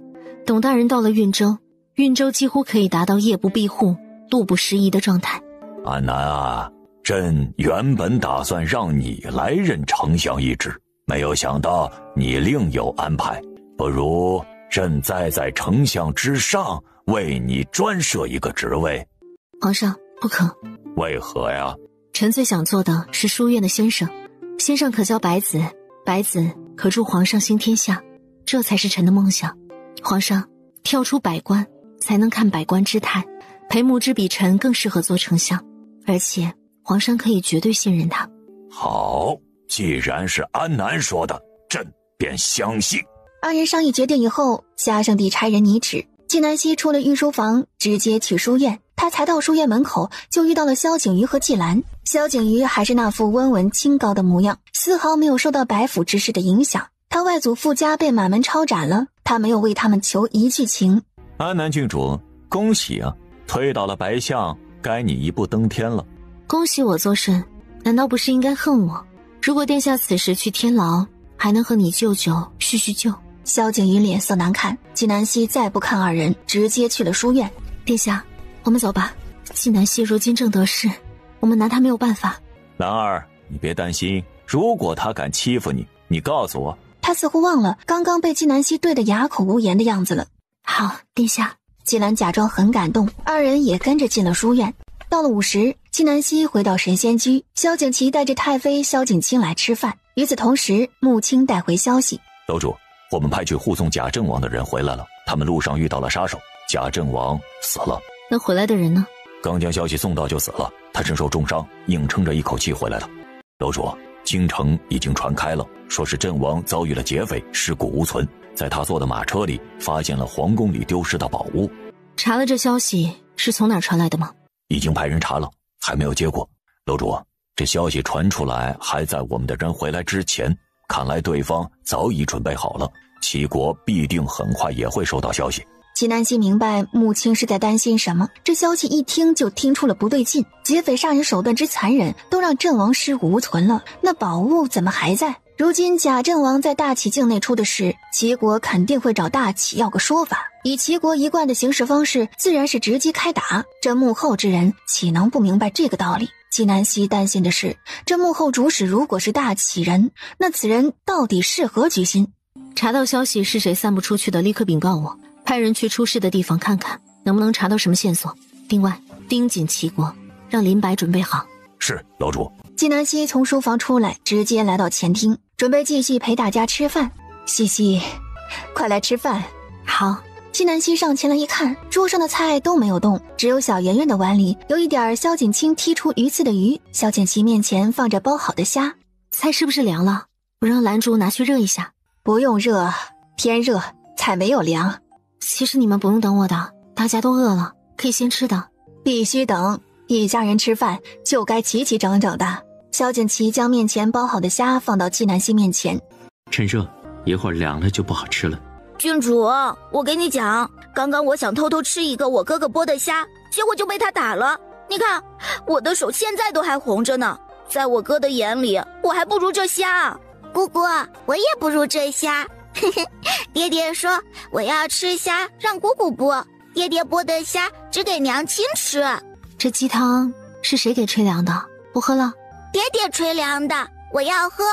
Speaker 5: 董大人到了运州，运州几乎可以达到夜不闭户、路不拾遗的状态。
Speaker 13: 安南啊，朕原本打算让你来任丞相一职，没有想到你另有安排，不如朕再在丞相之上为你专设一个职位。
Speaker 5: 皇上，不可。
Speaker 13: 为何呀？
Speaker 5: 臣最想做的是书院的先生，先生可教白子，白子可助皇上兴天下，这才是臣的梦想。皇上，跳出百官，才能看百官之态。裴牧之比臣更适合做丞相，而且皇上可以绝对信任他。
Speaker 13: 好，既然是安南说的，朕便相信。
Speaker 1: 二人商议决定以后，夏圣帝差人拟旨，纪南希出了御书房，直接去书院。他才到书院门口，就遇到了萧景瑜和季兰。萧景瑜还是那副温文清高的模样，丝毫没有受到白府之事的影响。他外祖父家被满门抄斩了，他没有为他们求一句情。
Speaker 11: 安南郡主，恭喜啊，推倒了白象，该你一步登天了。
Speaker 5: 恭喜我做甚？难道不是应该恨我？如果殿下此时去天牢，还能和你舅舅叙叙旧。
Speaker 1: 萧景瑜脸色难看，纪南希再不看二人，直接去了书院。
Speaker 5: 殿下，我们走吧。纪南希如今正得势，我们拿他没有办法。
Speaker 11: 兰儿，你别担心，如果他敢欺负你，你告诉我。
Speaker 1: 他似乎忘了刚刚被纪南希对得哑口无言的样子了。
Speaker 5: 好，殿下。
Speaker 1: 纪兰假装很感动，二人也跟着进了书院。到了午时，纪南希回到神仙居，萧景琦带着太妃萧景清来吃饭。与此同时，穆青带回消息：
Speaker 11: 楼主，我们派去护送贾阵王的人回来了，他们路上遇到了杀手，贾阵王死了。
Speaker 5: 那回来的人呢？
Speaker 11: 刚将消息送到就死了，他身受重伤，硬撑着一口气回来了。楼主，京城已经传开了，说是阵王遭遇了劫匪，尸骨无存，在他坐的马车里发现了皇宫里丢失的宝物。
Speaker 5: 查了这消息是从哪儿传来的吗？
Speaker 11: 已经派人查了，还没有结果。楼主，这消息传出来还在我们的人回来之前，看来对方早已准备好了，齐国必定很快也会收到消息。
Speaker 1: 纪南希明白穆青是在担心什么，这消息一听就听出了不对劲。劫匪杀人手段之残忍，都让阵王尸骨无存了，那宝物怎么还在？如今贾阵王在大齐境内出的事，齐国肯定会找大齐要个说法。以齐国一贯的行事方式，自然是直击开打。这幕后之人岂能不明白这个道理？纪南希担心的是，这幕后主使如果是大齐人，那此人到底是何居心？
Speaker 5: 查到消息是谁散布出去的，立刻禀告我，派人去出事的地方看看，能不能查到什么线索。另外，盯紧齐国，让林白准备好。
Speaker 11: 是，楼主。
Speaker 1: 纪南希从书房出来，直接来到前厅，准备继续陪大家吃饭。西西，快来吃饭。
Speaker 5: 好。
Speaker 1: 纪南希上前来一看，桌上的菜都没有动，只有小圆圆的碗里有一点萧景清剔出鱼刺的鱼。萧景琦面前放着包好的虾。
Speaker 5: 菜是不是凉了？我让兰珠拿去热一下。
Speaker 1: 不用热，天热，菜没有凉。
Speaker 5: 其实你们不用等我的，大家都饿了，可以先吃的。
Speaker 1: 必须等，一家人吃饭就该齐齐整整的。萧景琦将面前包好的虾放到纪南希面前。
Speaker 4: 趁热，一会儿凉了就不好吃了。
Speaker 7: 郡主，我跟你讲，刚刚我想偷偷吃一个我哥哥剥的虾，结果就被他打了。你看，我的手现在都还红着呢。在我哥的眼里，我还不如这虾。
Speaker 6: 姑姑，我也不如这虾。爹爹说我要吃虾，让姑姑剥。爹爹剥的虾只给娘亲吃。
Speaker 5: 这鸡汤是谁给吹凉的？不喝了。
Speaker 6: 爹爹吹凉的，我要喝。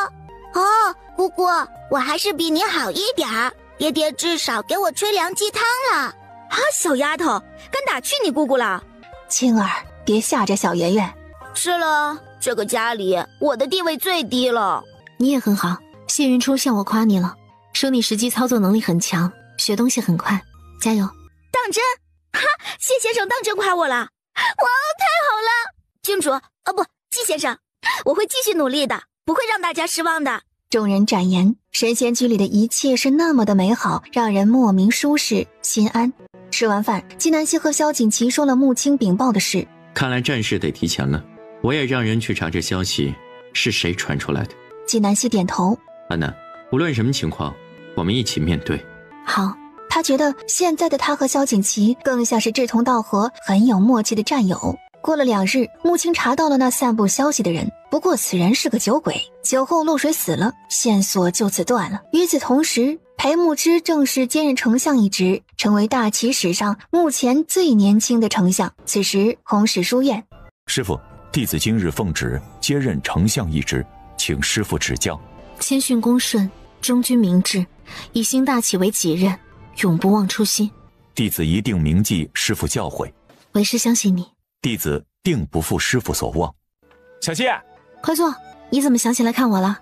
Speaker 6: 哦，姑姑，我还是比你好一点儿，爹爹至少给我吹凉鸡汤了。
Speaker 7: 啊，小丫头，敢打趣你姑姑了？
Speaker 1: 青儿，别吓着小圆圆。
Speaker 7: 是了，这个家里我的地位最低了。
Speaker 5: 你也很好，谢云初向我夸你了，说你实际操作能力很强，学东西很快，加油。
Speaker 7: 当真？哈，谢先生当真夸我了。哇，太好了！郡主，不，季先生，我会继续努力的，不会让大家失望的。
Speaker 1: 众人展言，神仙居里的一切是那么的美好，让人莫名舒适心安。吃完饭，纪南希和萧锦旗说了穆青禀报的事。
Speaker 4: 看来战事得提前了，我也让人去查这消息是谁传出来的。
Speaker 1: 纪南希点头。
Speaker 4: 安南，无论什么情况，我们一起面对。
Speaker 1: 好。他觉得现在的他和萧锦旗更像是志同道合、很有默契的战友。过了2日，穆青查到了那散布消息的人，不过此人是个酒鬼，酒后落水死了，线索就此断了。与此同时，裴牧之正式接任丞相一职，成为大齐史上目前最年轻的丞相。此时，弘始书院，
Speaker 11: 师父，弟子今日奉旨接任丞相一职，请师父指教。
Speaker 5: 谦逊恭顺，忠君明志，以兴大齐为己任，永不忘初心。
Speaker 11: 弟子一定铭记师父教诲。
Speaker 5: 为师相信你。
Speaker 11: 弟子定不负师父所望。
Speaker 15: 小希，
Speaker 5: 快坐。你怎么想起来看我了？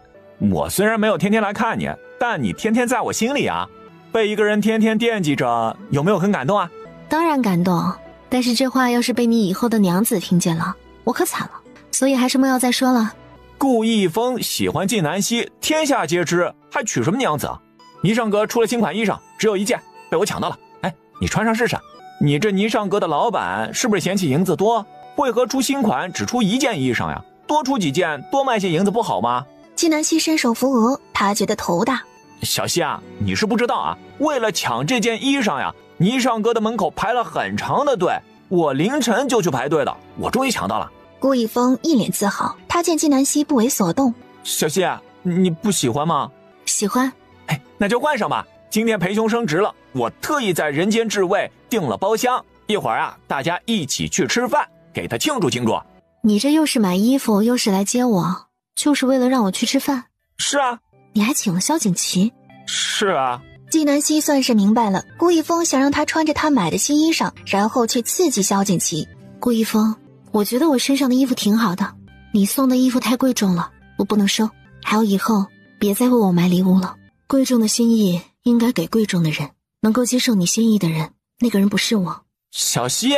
Speaker 15: 我虽然没有天天来看你，但你天天在我心里啊。被一个人天天惦记着，有没有很感动啊？
Speaker 5: 当然感动，但是这话要是被你以后的娘子听见了，我可惨了。所以还是莫要再说了。
Speaker 15: 顾一峰喜欢纪南希，天下皆知，还娶什么娘子啊？霓裳阁出了新款衣裳，只有一件，被我抢到了。哎，你穿上试试。你这霓裳阁的老板是不是嫌弃银子多？为何出新款只出1件衣裳呀？多出几件，多卖些银子不好吗？
Speaker 1: 纪南希伸手扶额，他觉得头大。
Speaker 15: 小希啊，你是不知道啊，为了抢这件衣裳呀，霓裳阁的门口排了很长的队，我凌晨就去排队的，我终于抢到了。
Speaker 1: 顾一峰一脸自豪，他见纪南希不为所动。
Speaker 15: 小希，你不喜欢吗？
Speaker 5: 喜欢。
Speaker 15: 哎，那就换上吧。今天裴兄升职了，我特意在人间至味订了包厢，一会儿啊，大家一起去吃饭，给他庆祝庆祝。
Speaker 5: 你这又是买衣服，又是来接我，就是为了让我去吃饭？
Speaker 15: 是啊。
Speaker 5: 你还请了萧锦旗？
Speaker 15: 是啊。
Speaker 1: 纪南希算是明白了，顾一峰想让他穿着他买的新衣裳，然后去刺激萧锦旗。
Speaker 5: 顾一峰，我觉得我身上的衣服挺好的，你送的衣服太贵重了，我不能收。还有以后别再为我买礼物了，贵重的心意应该给贵重的人，能够接受你心意的人，那个人不是我。
Speaker 15: 小希，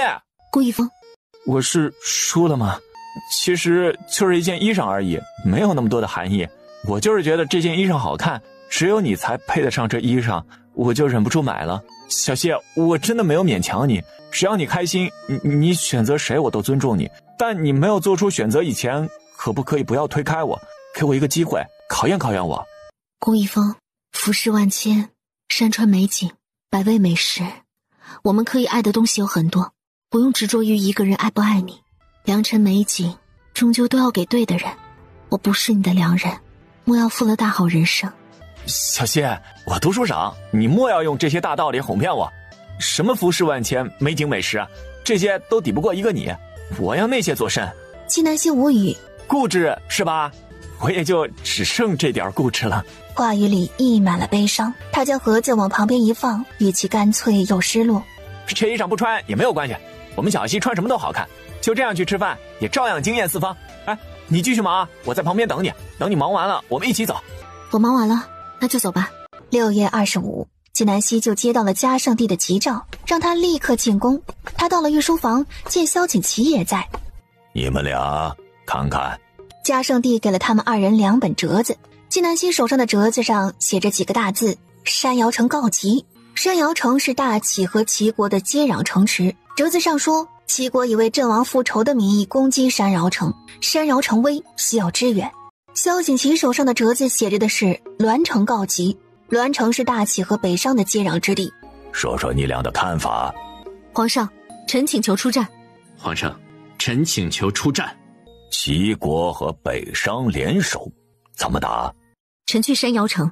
Speaker 5: 顾一峰，
Speaker 15: 我是输了吗？其实就是一件衣裳而已，没有那么多的含义。我就是觉得这件衣裳好看，只有你才配得上这衣裳，我就忍不住买了。小希，我真的没有勉强你，只要你开心，你选择谁我都尊重你。但你没有做出选择以前，可不可以不要推开我，给我一个机会，考验考验我。
Speaker 5: 顾一峰，浮世万千，山川美景，百味美食，我们可以爱的东西有很多，不用执着于一个人爱不爱你。良辰美景终究都要给对的人，我不是你的良人，莫要负了大好人生。
Speaker 15: 小希，我读书少，你莫要用这些大道理哄骗我。什么浮世万千，美景美食啊，这些都抵不过一个你，我要那些做甚？
Speaker 1: 纪南希无语。
Speaker 15: 固执是吧？我也就只剩这点固执了。
Speaker 1: 话语里溢满了悲伤，他将盒子往旁边一放，语气干脆又失落。
Speaker 15: 这衣裳不穿也没有关系，我们小希穿什么都好看，就这样去吃饭也照样惊艳四方。哎，你继续忙啊，我在旁边等你，等你忙完了我们一起走。
Speaker 5: 我忙完了，那就走吧。
Speaker 1: 6月25，纪南希就接到了嘉圣帝的急诏，让他立刻进宫。他到了御书房，见萧锦旗也在。
Speaker 13: 你们俩看看。
Speaker 1: 嘉圣帝给了他们2人2本折子，纪南希手上的折子上写着几个大字：山瑶城告急。山瑶城是大齐和齐国的接壤城池，折子上说齐国以为阵亡复仇的名义攻击山瑶城，山瑶城危，需要支援。萧锦旗手上的折子写着的是栾城告急，栾城是大齐和北商的接壤之地。
Speaker 13: 说说你俩的看法。
Speaker 5: 皇上，臣请求出战。
Speaker 4: 皇上，臣请求出战。
Speaker 13: 齐国和北商联手，怎么打？
Speaker 5: 臣去山瑶城。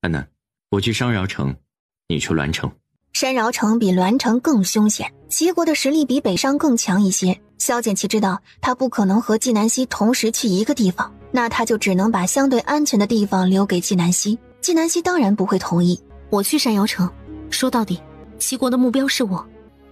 Speaker 4: 安南，我去商瑶城，你去栾城。
Speaker 1: 山瑶城比栾城更凶险，齐国的实力比北商更强一些，萧锦旗知道他不可能和纪南希同时去一个地方，那他就只能把相对安全的地方留给纪南希。纪南希当然不会同意。
Speaker 5: 我去山瑶城，说到底，齐国的目标是我。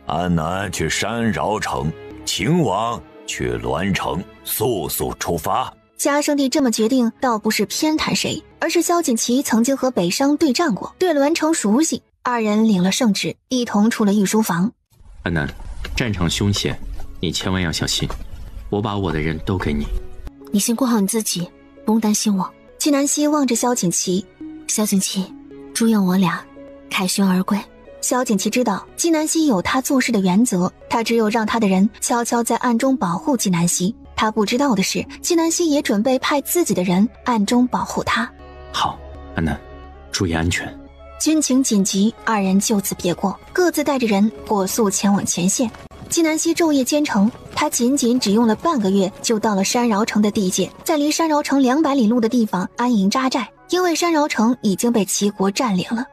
Speaker 13: 安南去山饶城，秦王去栾城，速速出发。
Speaker 1: 嘉生帝这么决定，倒不是偏袒谁，而是萧锦旗曾经和北商对战过，对栾城熟悉。二人领了圣旨，一同出了御书房。
Speaker 4: 安南，战场凶险，你千万要小心。我把我的人都给你。
Speaker 5: 你先顾好你自己，不用担心我。
Speaker 1: 纪南希望着萧锦旗，
Speaker 5: 萧锦旗，祝愿我俩凯旋而归。
Speaker 1: 萧锦旗知道纪南希有他做事的原则，他只有让他的人悄悄在暗中保护纪南希。他不知道的是，纪南希也准备派自己的人暗中保护他。
Speaker 4: 好，安南，注意安全。
Speaker 1: 军情紧急，二人就此别过，各自带着人火速前往前线。纪南希昼夜兼程，他仅只用了半个月就到了山饶城的地界，在离山饶城200里路的地方安营扎寨，因为山饶城已经被齐国占领了。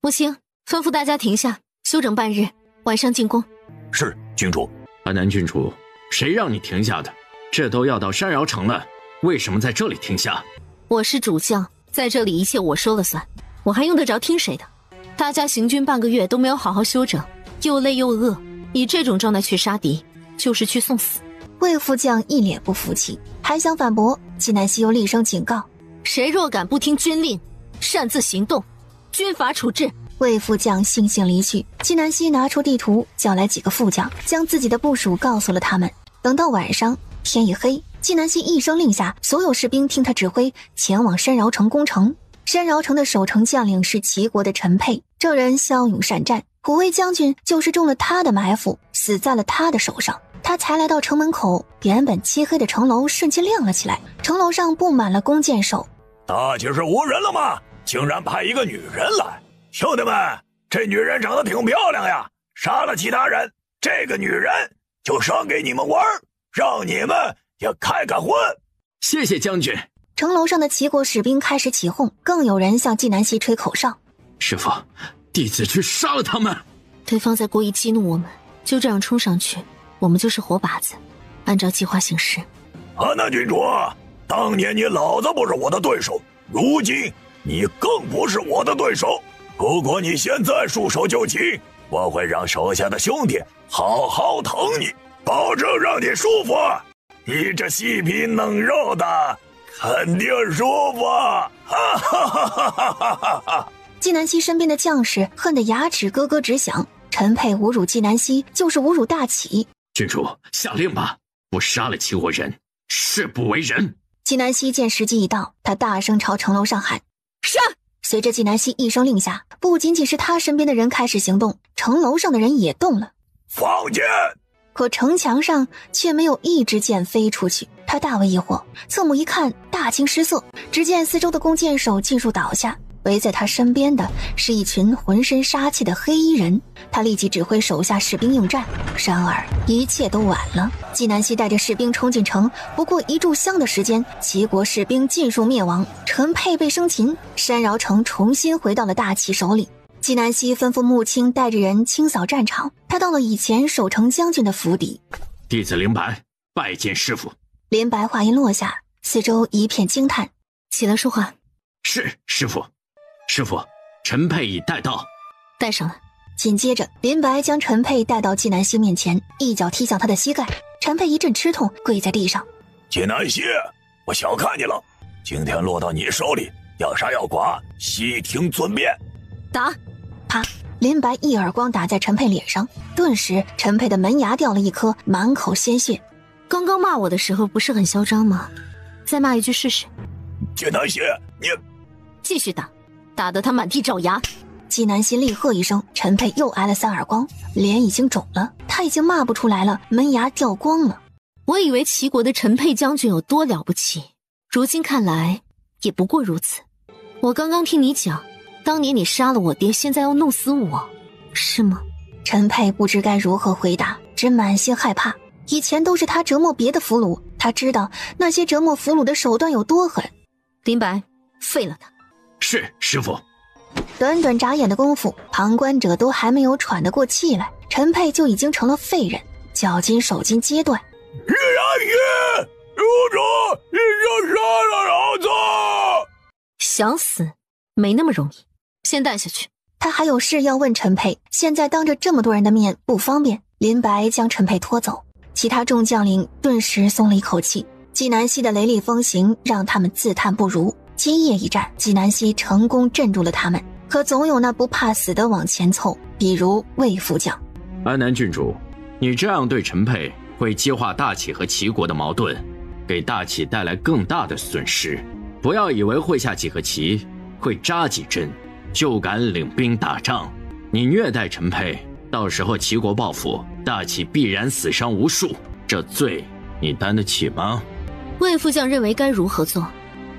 Speaker 5: 母亲吩咐大家停下，休整半日，晚上进宫。
Speaker 13: 是，郡主。
Speaker 4: 安南郡主，谁让你停下的？这都要到山饶城了，为什么在这里停下？
Speaker 5: 我是主将，在这里一切我说了算，我还用得着听谁的？大家行军半个月都没有好好休整，又累又饿，以这种状态去杀敌，就是去送死。
Speaker 1: 魏副将一脸不服气，还想反驳，纪南希又厉声警告：
Speaker 5: 谁若敢不听军令，擅自行动，军法处置。
Speaker 1: 魏副将悻悻离去。纪南希拿出地图，叫来几个副将，将自己的部署告诉了他们。等到晚上，天一黑，纪南希一声令下，所有士兵听他指挥，前往山饶城攻城。山饶城的守城将领是齐国的陈佩，这人骁勇善战，虎威将军就是中了他的埋伏，死在了他的手上。他才来到城门口，原本漆黑的城楼瞬间亮了起来，城楼上布满了弓箭手。
Speaker 10: 大齐是无人了吗？竟然派一个女人来！兄弟们，这女人长得挺漂亮呀，杀了其他人，这个女人就赏给你们玩，让你们也开开荤。
Speaker 4: 谢谢将军。
Speaker 1: 城楼上的齐国士兵开始起哄，更有人向纪南希吹口哨。
Speaker 4: 师父，弟子去杀了他们。
Speaker 5: 对方在故意激怒我们，就这样冲上去，我们就是活靶子，按照计划行事。
Speaker 10: 安南郡主，当年你老子不是我的对手，如今你更不是我的对手。如果你现在束手就擒，我会让手下的兄弟好好疼你，保证让你舒服。你这细皮嫩肉的，肯定舒服。哈哈哈哈哈哈！
Speaker 1: 纪南希身边的将士恨得牙齿咯咯直响。陈佩侮辱纪南希，就是侮辱大齐。
Speaker 4: 郡主，下令吧，不杀了齐国人，誓不为人。
Speaker 1: 纪南希见时机已到，他大声朝城楼上喊：杀！随着纪南希一声令下，不仅仅是他身边的人开始行动，城楼上的人也动了。
Speaker 10: 放箭！
Speaker 1: 可城墙上却没有一支箭飞出去，他大为疑惑，侧目一看，大惊失色，只见四周的弓箭手尽数倒下，围在他身边的是一群浑身杀气的黑衣人。他立即指挥手下士兵应战，然而一切都晚了。纪南希带着士兵冲进城，不过一炷香的时间，齐国士兵尽数灭亡，陈佩被生擒，山饶城重新回到了大齐手里。纪南希吩咐穆青带着人清扫战场，他到了以前守城将军的府邸。
Speaker 4: 弟子灵白拜见师父。
Speaker 1: 灵白话音落下，四周一片惊叹。
Speaker 5: 起来说话。
Speaker 4: 是师父。师父，陈佩已带到。
Speaker 5: 带上了。
Speaker 1: 紧接着，林白将陈佩带到纪南希面前，一脚踢向他的膝盖。陈佩一阵吃痛，跪在地上。
Speaker 10: 纪南希，我小看你了，今天落到你手里，要杀要剐，悉听尊便。
Speaker 5: 打！
Speaker 1: 啪！林白一耳光打在陈佩脸上，顿时陈佩的门牙掉了一颗，满口鲜血。
Speaker 5: 刚刚骂我的时候不是很嚣张吗？再骂一句试试。
Speaker 10: 纪南希，你
Speaker 5: 继续打，打得他满地找牙。
Speaker 1: 纪南希厉喝一声，陈佩又挨了3耳光，脸已经肿了，他已经骂不出来了，门牙掉光了。
Speaker 5: 我以为齐国的陈佩将军有多了不起，如今看来也不过如此。我刚刚听你讲，当年你杀了我爹，现在要弄死我，是吗？
Speaker 1: 陈佩不知该如何回答，只满心害怕。以前都是他折磨别的俘虏，他知道那些折磨俘虏的手段有多狠。
Speaker 5: 林白，废了他。
Speaker 4: 是，师父。
Speaker 1: 短短眨眼的功夫，旁观者都还没有喘得过气来，陈佩就已经成了废人，脚筋手筋皆断。
Speaker 10: 喜，主已经杀了老子！
Speaker 5: 想死没那么容易，先带下去。
Speaker 1: 他还有事要问陈佩，现在当着这么多人的面不方便。林白将陈佩拖走，其他众将领顿时松了一口气。纪南希的雷厉风行让他们自叹不如。今夜一战，纪南希成功镇住了他们，可总有那不怕死的往前凑，比如魏副将。
Speaker 4: 安南郡主，你这样对陈佩会激化大齐和齐国的矛盾，给大齐带来更大的损失。不要以为会下几个棋，会扎几针，就敢领兵打仗。你虐待陈佩，到时候齐国报复，大齐必然死伤无数，这罪你担得起吗？
Speaker 5: 魏副将认为该如何做？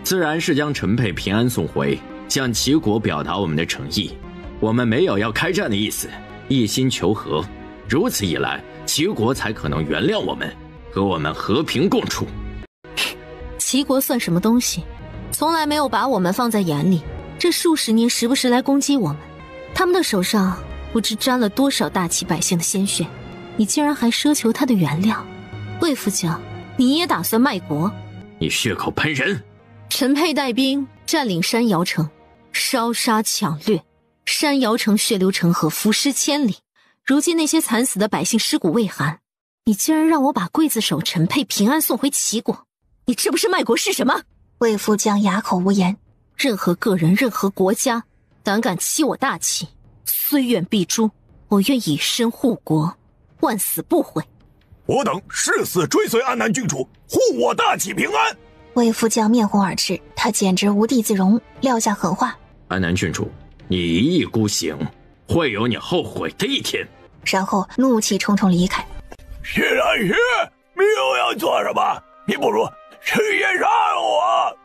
Speaker 4: 自然是将陈佩平安送回，向齐国表达我们的诚意。我们没有要开战的意思，一心求和。如此一来，齐国才可能原谅我们，和我们和平共处。
Speaker 5: 齐国算什么东西？从来没有把我们放在眼里，这数十年时不时来攻击我们，他们的手上不知沾了多少大齐百姓的鲜血，你竟然还奢求他的原谅？魏副将，你也打算卖国？
Speaker 4: 你血口喷人！
Speaker 5: 陈佩带兵占领山瑶城，烧杀抢掠，山瑶城血流成河，浮尸千里。如今那些惨死的百姓尸骨未寒，你竟然让我把刽子手陈佩平安送回齐国，你这不是卖国是什么？
Speaker 1: 魏副将哑口无言。
Speaker 5: 任何个人，任何国家，胆敢欺我大齐，虽远必诛，我愿以身护国，万死不悔。
Speaker 10: 我等誓死追随安南郡主，护我大齐平安。
Speaker 1: 魏副将面红耳赤，他简直无地自容，撂下狠话：
Speaker 4: 安南郡主，你一意孤行，会有你后悔的一天。
Speaker 1: 然后怒气冲冲离开。
Speaker 10: 谢南希，你又要做什么？你不如直接杀了我！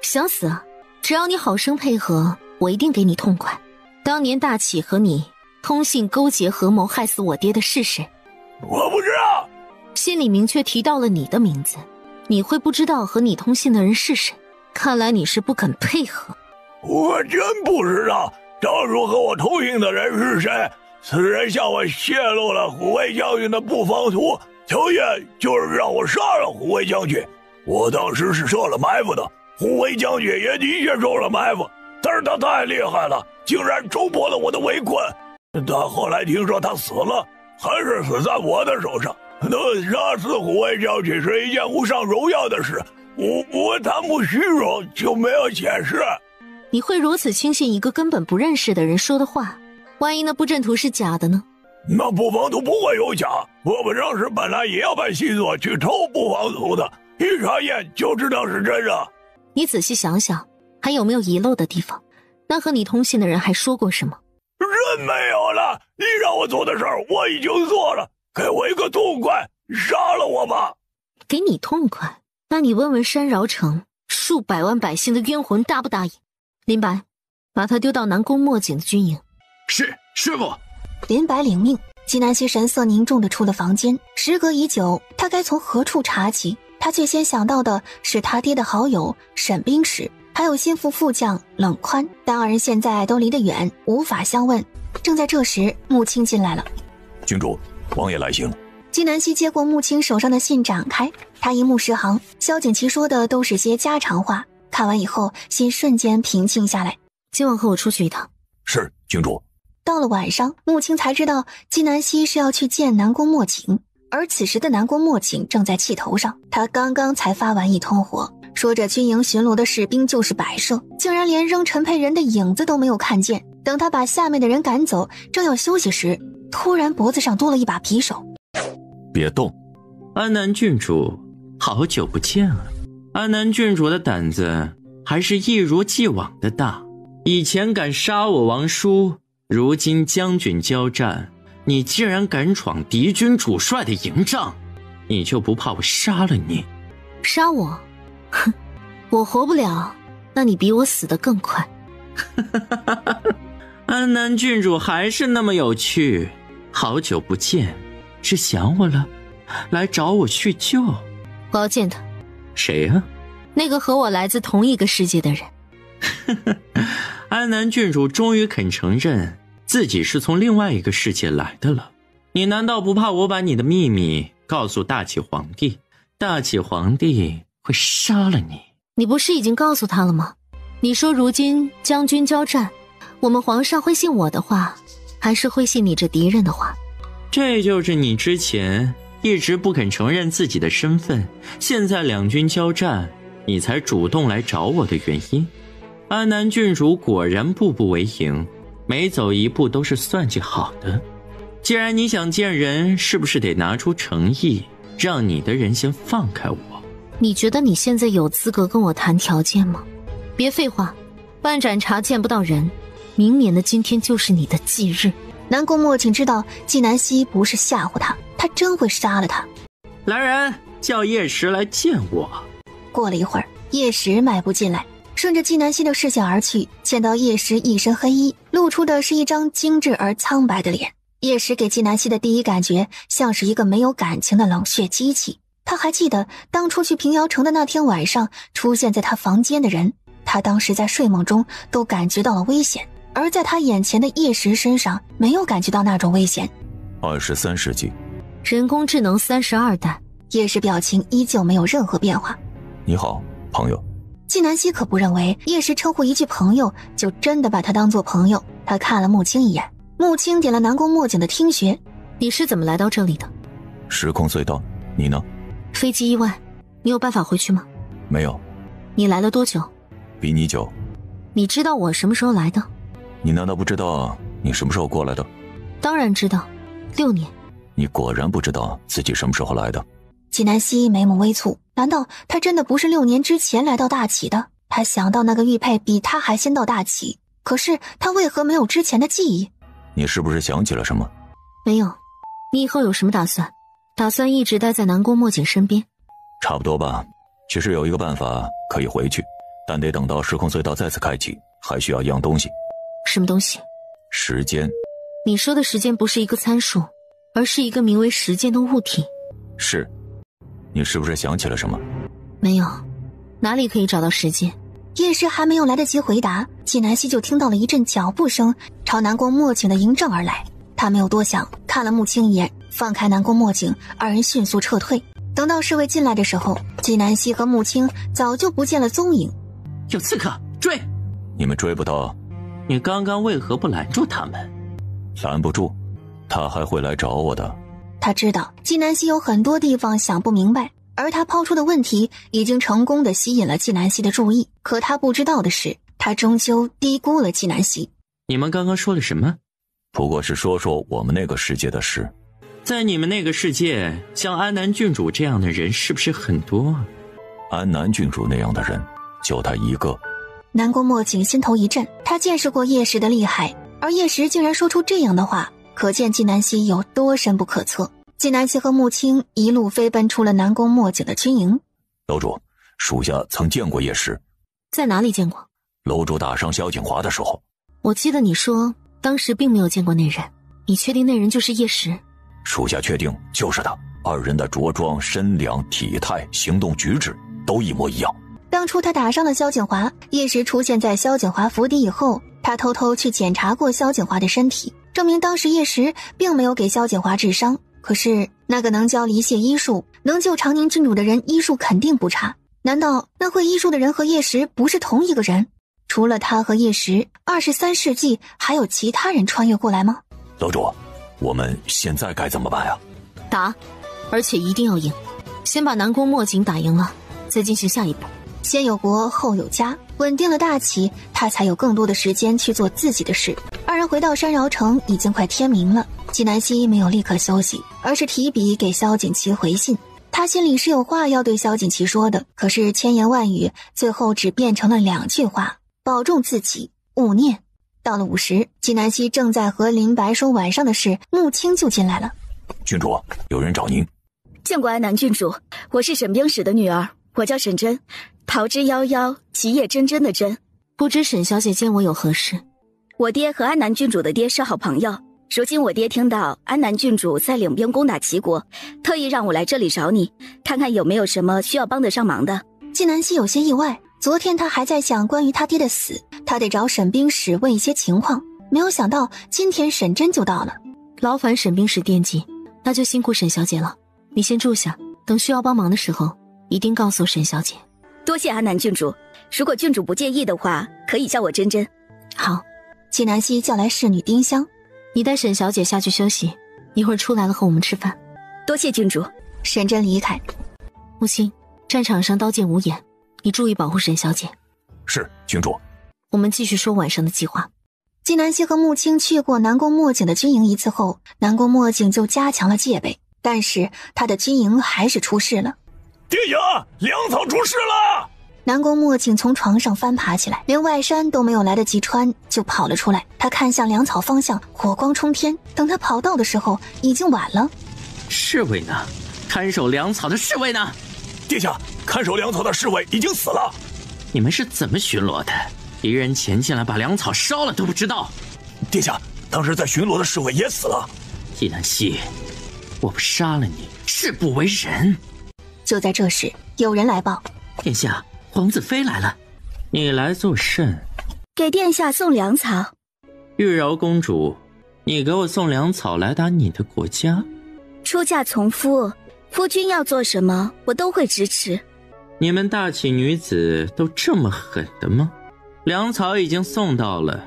Speaker 5: 想死啊？只要你好生配合，我一定给你痛快。当年大启和你通信勾结合谋害死我爹的是谁？
Speaker 10: 我不知道。
Speaker 5: 信里明确提到了你的名字，你会不知道和你通信的人是谁？看来你是不肯配合。
Speaker 10: 我真不知道当初和我通信的人是谁。此人向我泄露了虎卫将军的布防图，条件就是让我杀了虎卫将军。我当时是设了埋伏的，虎卫将军也的确受了埋伏，但是他太厉害了，竟然冲破了我的围困。但后来听说他死了，还是死在我的手上。能杀死虎卫将军是一件无上荣耀的事，我贪慕虚荣就没有解释。
Speaker 5: 你会如此轻信一个根本不认识的人说的话？万一那布阵图是假的呢？
Speaker 10: 那布防图不会有假，我们当时本来也要派西索去偷布防图的，一查验就知道是真的。
Speaker 5: 你仔细想想，还有没有遗漏的地方？那和你通信的人还说过什么？
Speaker 10: 人没有了，你让我做的事儿我已经做了，给我一个痛快，杀了我吧。
Speaker 5: 给你痛快？那你问问山饶城数百万百姓的冤魂答不答应？林白，把他丢到南宫墨景的军营。
Speaker 4: 是，师傅。
Speaker 1: 林白领命。纪南希神色凝重地出了房间。时隔已久，他该从何处查起？他最先想到的是他爹的好友沈冰石，还有心腹副将冷宽，但二人现在都离得远，无法相问。正在这时，穆青进来了。
Speaker 13: 郡主，王爷来信了。
Speaker 1: 纪南希接过穆青手上的信，展开，他一目十行。萧景琦说的都是些家常话，看完以后，心瞬间平静下来。
Speaker 5: 今晚和我出去一趟。
Speaker 13: 是，郡主。
Speaker 1: 到了晚上，穆青才知道纪南希是要去见南宫墨景，而此时的南宫墨景正在气头上。他刚刚才发完一通火，说着军营巡逻的士兵就是摆设，竟然连扔陈佩人的影子都没有看见。等他把下面的人赶走，正要休息时，突然脖子上多了一把匕首。
Speaker 11: 别动！
Speaker 4: 安南郡主，好久不见啊！安南郡主的胆子还是一如既往的大，以前敢杀我王叔，如今将军交战，你竟然敢闯敌军主帅的营帐，你就不怕我杀了你？
Speaker 5: 杀我？哼，我活不了，那你比我死得更快。
Speaker 4: 安南郡主还是那么有趣，好久不见，是想我了？来找我叙旧？
Speaker 5: 我要见他。
Speaker 4: 谁啊？
Speaker 5: 那个和我来自同一个世界的人。
Speaker 4: 安南郡主终于肯承认自己是从另外一个世界来的了。你难道不怕我把你的秘密告诉大齐皇帝，
Speaker 2: 大启皇帝会杀了你。
Speaker 5: 你不是已经告诉他了吗？你说如今将军交战，我们皇上会信我的话，还是会信你这敌人的话？
Speaker 2: 这就是你之前一直不肯承认自己的身份，现在两军交战，你才主动来找我的原因。安南郡主果然步步为营，每走一步都是算计好的。既然你想见人，是不是得拿出诚意，让你的人先放开我？
Speaker 5: 你觉得你现在有资格跟我谈条件吗？别废话，半盏茶见不到人，明年的今天就是你的忌日。
Speaker 1: 南宫墨景知道纪南希不是吓唬他，他真会杀了他。
Speaker 2: 来人，叫叶石来见我。
Speaker 1: 过了一会儿，叶石迈步进来，顺着纪南希的视线而去，见到叶石一身黑衣，露出的是一张精致而苍白的脸。叶石给纪南希的第一感觉像是一个没有感情的冷血机器。他还记得当初去平遥城的那天晚上出现在他房间的人，他当时在睡梦中都感觉到了危险，而在他眼前的叶石身上没有感觉到那种危险。
Speaker 11: 23世纪，
Speaker 5: 人工智能32代。
Speaker 1: 叶石表情依旧没有任何变化。
Speaker 11: 你好，朋友。
Speaker 1: 纪南希可不认为叶石称呼一句朋友就真的把他当作朋友。他看了穆青一眼，穆青点了南宫墨景的听穴。
Speaker 5: 你是怎么来到这里的？
Speaker 11: 时空隧道。你呢？
Speaker 5: 飞机意外。你有办法回去吗？
Speaker 11: 没有。
Speaker 5: 你来了多久？
Speaker 11: 比你久。
Speaker 5: 你知道我什么时候来的？
Speaker 11: 你难道不知道你什么时候过来的？
Speaker 5: 当然知道，6年。
Speaker 11: 你果然不知道自己什么时候来的。
Speaker 1: 纪南希眉目微蹙，难道他真的不是6年之前来到大齐的？他想到那个玉佩比他还先到大齐，可是他为何没有之前的记忆？
Speaker 11: 你是不是想起了什么？
Speaker 5: 没有。你以后有什么打算？打算一直待在南宫墨景身边？
Speaker 11: 差不多吧。其实有一个办法可以回去，但得等到时空隧道再次开启，还需要一样东西。
Speaker 5: 什么东西？
Speaker 11: 时间。
Speaker 5: 你说的时间不是一个参数，而是一个名为时间的物体。
Speaker 11: 是。你是不是想起了什么？
Speaker 5: 没有。哪里可以找到时间？
Speaker 1: 叶石还没有来得及回答，纪南希就听到了一阵脚步声朝南宫墨景的营帐而来。他没有多想，看了穆青一眼，放开南宫墨景，二人迅速撤退。等到侍卫进来的时候，纪南希和穆青早就不见了踪影。
Speaker 2: 有刺客，追！
Speaker 11: 你们追不到。
Speaker 2: 你刚刚为何不拦住他们？
Speaker 11: 拦不住，他还会来找我的。
Speaker 1: 他知道纪南希有很多地方想不明白，而他抛出的问题已经成功的吸引了纪南希的注意。可他不知道的是，他终究低估了纪南希。
Speaker 2: 你们刚刚说了什么？
Speaker 11: 不过是说说我们那个世界的事。
Speaker 2: 在你们那个世界，像安南郡主这样的人是不是很多？
Speaker 11: 安南郡主那样的人，就他一个。
Speaker 1: 南宫墨景心头一震，他见识过叶石的厉害，而叶石竟然说出这样的话，可见纪南希有多深不可测。纪南希和穆青一路飞奔出了南宫墨景的军营。
Speaker 11: 楼主，属下曾见过叶石。
Speaker 5: 在哪里见过？
Speaker 11: 楼主打伤萧景华的时候。
Speaker 5: 我记得你说当时并没有见过那人，你确定那人就是叶石？
Speaker 11: 属下确定就是他。二人的着装、身量、体态、行动举止都一模一样。
Speaker 1: 当初他打伤了萧景华，叶石出现在萧景华府邸以后，他偷偷去检查过萧景华的身体，证明当时叶石并没有给萧景华治伤。可是那个能教离谢医术、能救长宁郡主的人医术肯定不差，难道那会医术的人和叶石不是同一个人？除了他和叶石，23世纪还有其他人穿越过来吗？
Speaker 11: 楼主，我们现在该怎么办呀？
Speaker 5: 打，而且一定要赢。先把南宫墨景打赢了，再进行下一步。
Speaker 1: 先有国，后有家，稳定了大齐，他才有更多的时间去做自己的事。二人回到山饶城，已经快天明了。纪南希没有立刻休息，而是提笔给萧景祺回信。他心里是有话要对萧景祺说的，可是千言万语最后只变成了2句话：保重自己，勿念。到了午时，纪南希正在和林白说晚上的事，穆青就进来了。
Speaker 11: 郡主，有人找您。
Speaker 7: 见过安南郡主，我是沈冰使的女儿，我叫沈真，桃之夭夭，吉叶真真的真。
Speaker 5: 不知沈小姐见我有何事？
Speaker 7: 我爹和安南郡主的爹是好朋友，如今我爹听到安南郡主在领兵攻打齐国，特意让我来这里找你，看看有没有什么需要帮得上忙的。
Speaker 1: 纪南希有些意外，昨天他还在想关于他爹的死，他得找沈冰使问一些情况，没有想到今天沈真就到了。
Speaker 5: 劳烦沈冰使惦记，那就辛苦沈小姐了。你先住下，等需要帮忙的时候，一定告诉沈小姐。
Speaker 7: 多谢安南郡主，如果郡主不介意的话，可以叫我珍珍。
Speaker 5: 好。
Speaker 1: 纪南希叫来侍女丁香，
Speaker 5: 你带沈小姐下去休息，一会儿出来了和我们吃饭。
Speaker 7: 多谢郡主。
Speaker 1: 沈真离开。
Speaker 5: 木星，战场上刀剑无眼，你注意保护沈小姐。
Speaker 13: 是，郡主。
Speaker 5: 我们继续说晚上的计划。
Speaker 1: 纪南希和穆青去过南宫墨景的军营一次后，南宫墨景就加强了戒备，但是他的军营还是出事了。
Speaker 10: 殿下，粮草出事了！
Speaker 1: 南宫墨景从床上翻爬起来，连外衫都没有来得及穿就跑了出来。他看向粮草方向，火光冲天。等他跑到的时候，已经晚了。
Speaker 4: 侍卫呢？看守粮草的侍卫呢？
Speaker 10: 殿下，看守粮草的侍卫已经死了。
Speaker 4: 你们是怎么巡逻的？敌人潜进来把粮草烧了都不知道。
Speaker 10: 殿下，当时在巡逻的侍卫也死了。
Speaker 4: 纪南希，我不杀了你，誓不为人。
Speaker 1: 就在这时，有人来报：
Speaker 4: 殿下，皇子妃来了。你来做甚？
Speaker 7: 给殿下送粮草。
Speaker 4: 玉娆公主，你给我送粮草来打你的国家？
Speaker 7: 出嫁从夫，夫君要做什么，我都会支持。
Speaker 4: 你们大齐女子都这么狠的吗？粮草已经送到了，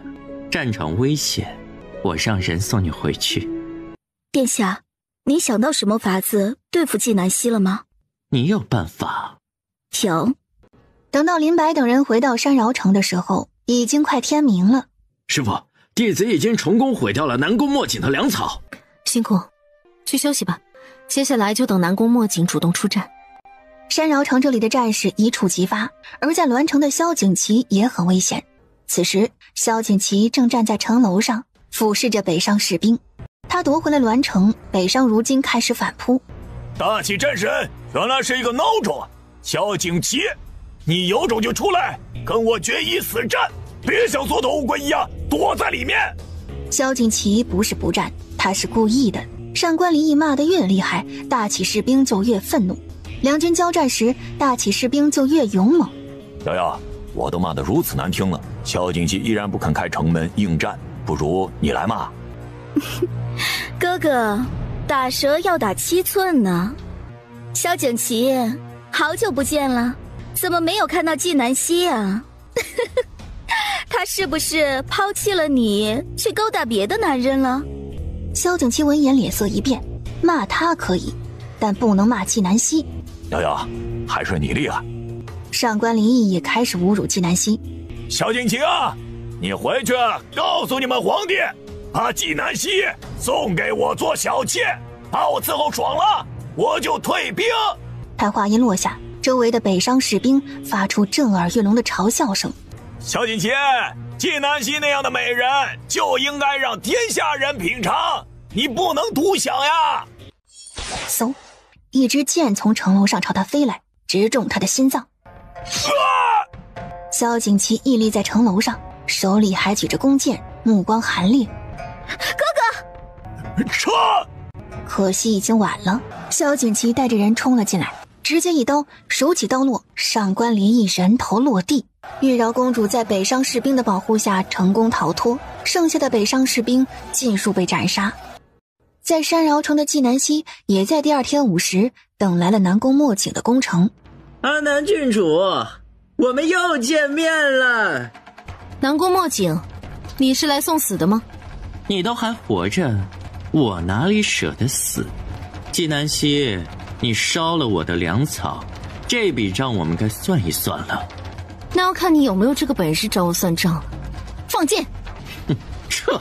Speaker 4: 战场危险，我让人送你回去。
Speaker 7: 殿下，您想到什么法子对付纪南希了吗？
Speaker 4: 你有办法？
Speaker 7: 有。
Speaker 1: 等到林白等人回到山饶城的时候，已经快天明了。
Speaker 14: 师父，弟子已经成功毁掉了南宫墨景的粮草。
Speaker 5: 辛苦，去休息吧。接下来就等南宫墨景主动出战。
Speaker 1: 山饶城这里的战事一触即发，而在栾城的萧景琦也很危险。此时，萧景琦正站在城楼上，俯视着北上士兵。他夺回了栾城，北上如今开始反扑。
Speaker 10: 大齐战神原来是一个孬种，萧景琦，你有种就出来跟我决一死战，别像缩头乌龟一样躲在里面。
Speaker 1: 萧景琦不是不战，他是故意的。上官离异骂得越厉害，大齐士兵就越愤怒。两军交战时，大齐士兵就越勇猛。
Speaker 13: 瑶瑶，我都骂得如此难听了，萧景琦依然不肯开城门应战，不如你来骂。
Speaker 7: 哥哥，打蛇要打7寸呢。萧景琦，好久不见了，怎么没有看到纪南希啊？他是不是抛弃了你，去勾搭别的男人了？
Speaker 1: 萧景琦闻言脸色一变，骂他可以，但不能骂纪南希。
Speaker 13: 瑶瑶，还是你厉害。
Speaker 1: 上官离异也开始侮辱纪南希。
Speaker 10: 萧景琦啊，你回去告诉你们皇帝，把纪南希送给我做小妾，把我伺候爽了，我就退兵。
Speaker 1: 他话音落下，周围的北商士兵发出震耳欲聋的嘲笑声。
Speaker 10: 萧景琦，纪南希那样的美人就应该让天下人品尝，你不能独享呀！
Speaker 1: 嗖，一支箭从城楼上朝他飞来，直中他的心脏。萧景琦屹立在城楼上，手里还举着弓箭，目光寒冽。
Speaker 10: 哥哥，撤！
Speaker 1: 可惜已经晚了。萧景琦带着人冲了进来，直接一刀，手起刀落，上官离异人头落地。玉娆公主在北商士兵的保护下成功逃脱，剩下的北商士兵尽数被斩杀。在山饶城的纪南希也在第二天午时等来了南宫墨景的攻城。
Speaker 2: 阿南郡主，我们又见面了。
Speaker 5: 南宫墨景，你是来送死的吗？
Speaker 4: 你都还活着，我哪里舍得死？纪南希，你烧了我的粮草，这笔账我们该算一算了。
Speaker 5: 那要看你有没有这个本事找我算账了。放箭！
Speaker 4: 撤！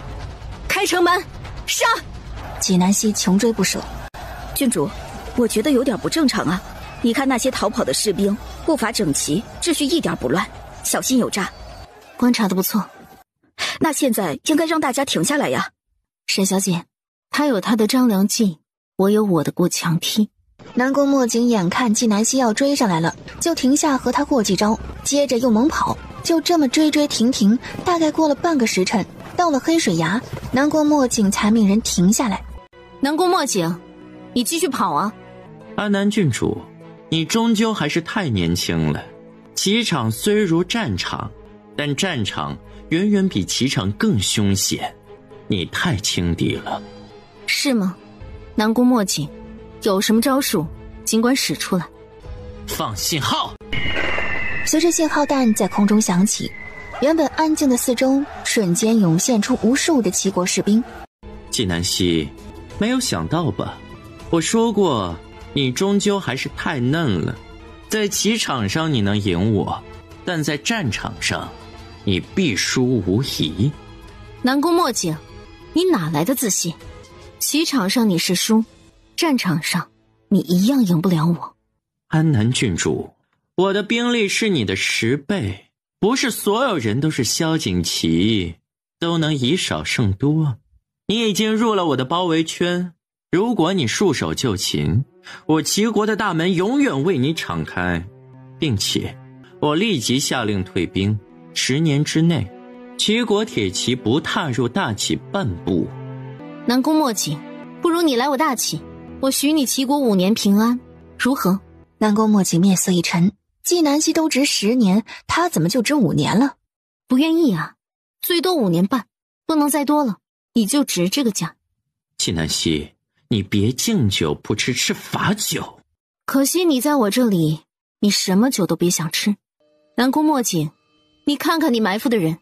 Speaker 5: 开城门！杀！
Speaker 1: 纪南希穷追不舍。
Speaker 7: 郡主，我觉得有点不正常啊。你看那些逃跑的士兵，步伐整齐，秩序一点不乱，小心有诈。
Speaker 5: 观察的不错。
Speaker 7: 那现在应该让大家停下来呀。
Speaker 5: 沈小姐，他有他的张良计，我有我的过墙梯。
Speaker 1: 南宫墨景眼看纪南希要追上来了，就停下和他过几招，接着又猛跑，就这么追追停停，大概过了半个时辰，到了黑水崖，南宫墨景才命人停下来。
Speaker 5: 南宫墨景，你继续跑啊！
Speaker 4: 阿南郡主，你终究还是太年轻了。骑场虽如战场，但战场远远比骑场更凶险，你太轻敌了。
Speaker 5: 是吗？南宫墨景，有什么招数尽管使出来。
Speaker 2: 放信号。
Speaker 1: 随着信号弹在空中响起，原本安静的四周瞬间涌现出无数的齐国士兵。
Speaker 2: 纪南希，没有想到吧？我说过，你终究还是太嫩了。在棋场上你能赢我，但在战场上，你必输无疑。
Speaker 5: 南宫墨景，你哪来的自信？棋场上你是输，战场上你一样赢不了我。
Speaker 2: 安南郡主，我的兵力是你的10倍，不是所有人都是萧景琦，都能以少胜多。你已经入了我的包围圈，如果你束手就擒，我齐国的大门永远为你敞开，并且我立即下令退兵，10年之内，齐国铁骑不踏入大齐半步。
Speaker 5: 南宫墨景，不如你来我大齐，我许你齐国5年平安，如何？
Speaker 1: 南宫墨景面色一沉，纪南希都值10年，他怎么就值5年了？
Speaker 5: 不愿意啊，最多5年半，不能再多了，你就值这个价。
Speaker 2: 纪南希，你别敬酒不吃罚酒。
Speaker 5: 可惜你在我这里，你什么酒都别想吃。南宫墨景，你看看你埋伏的人。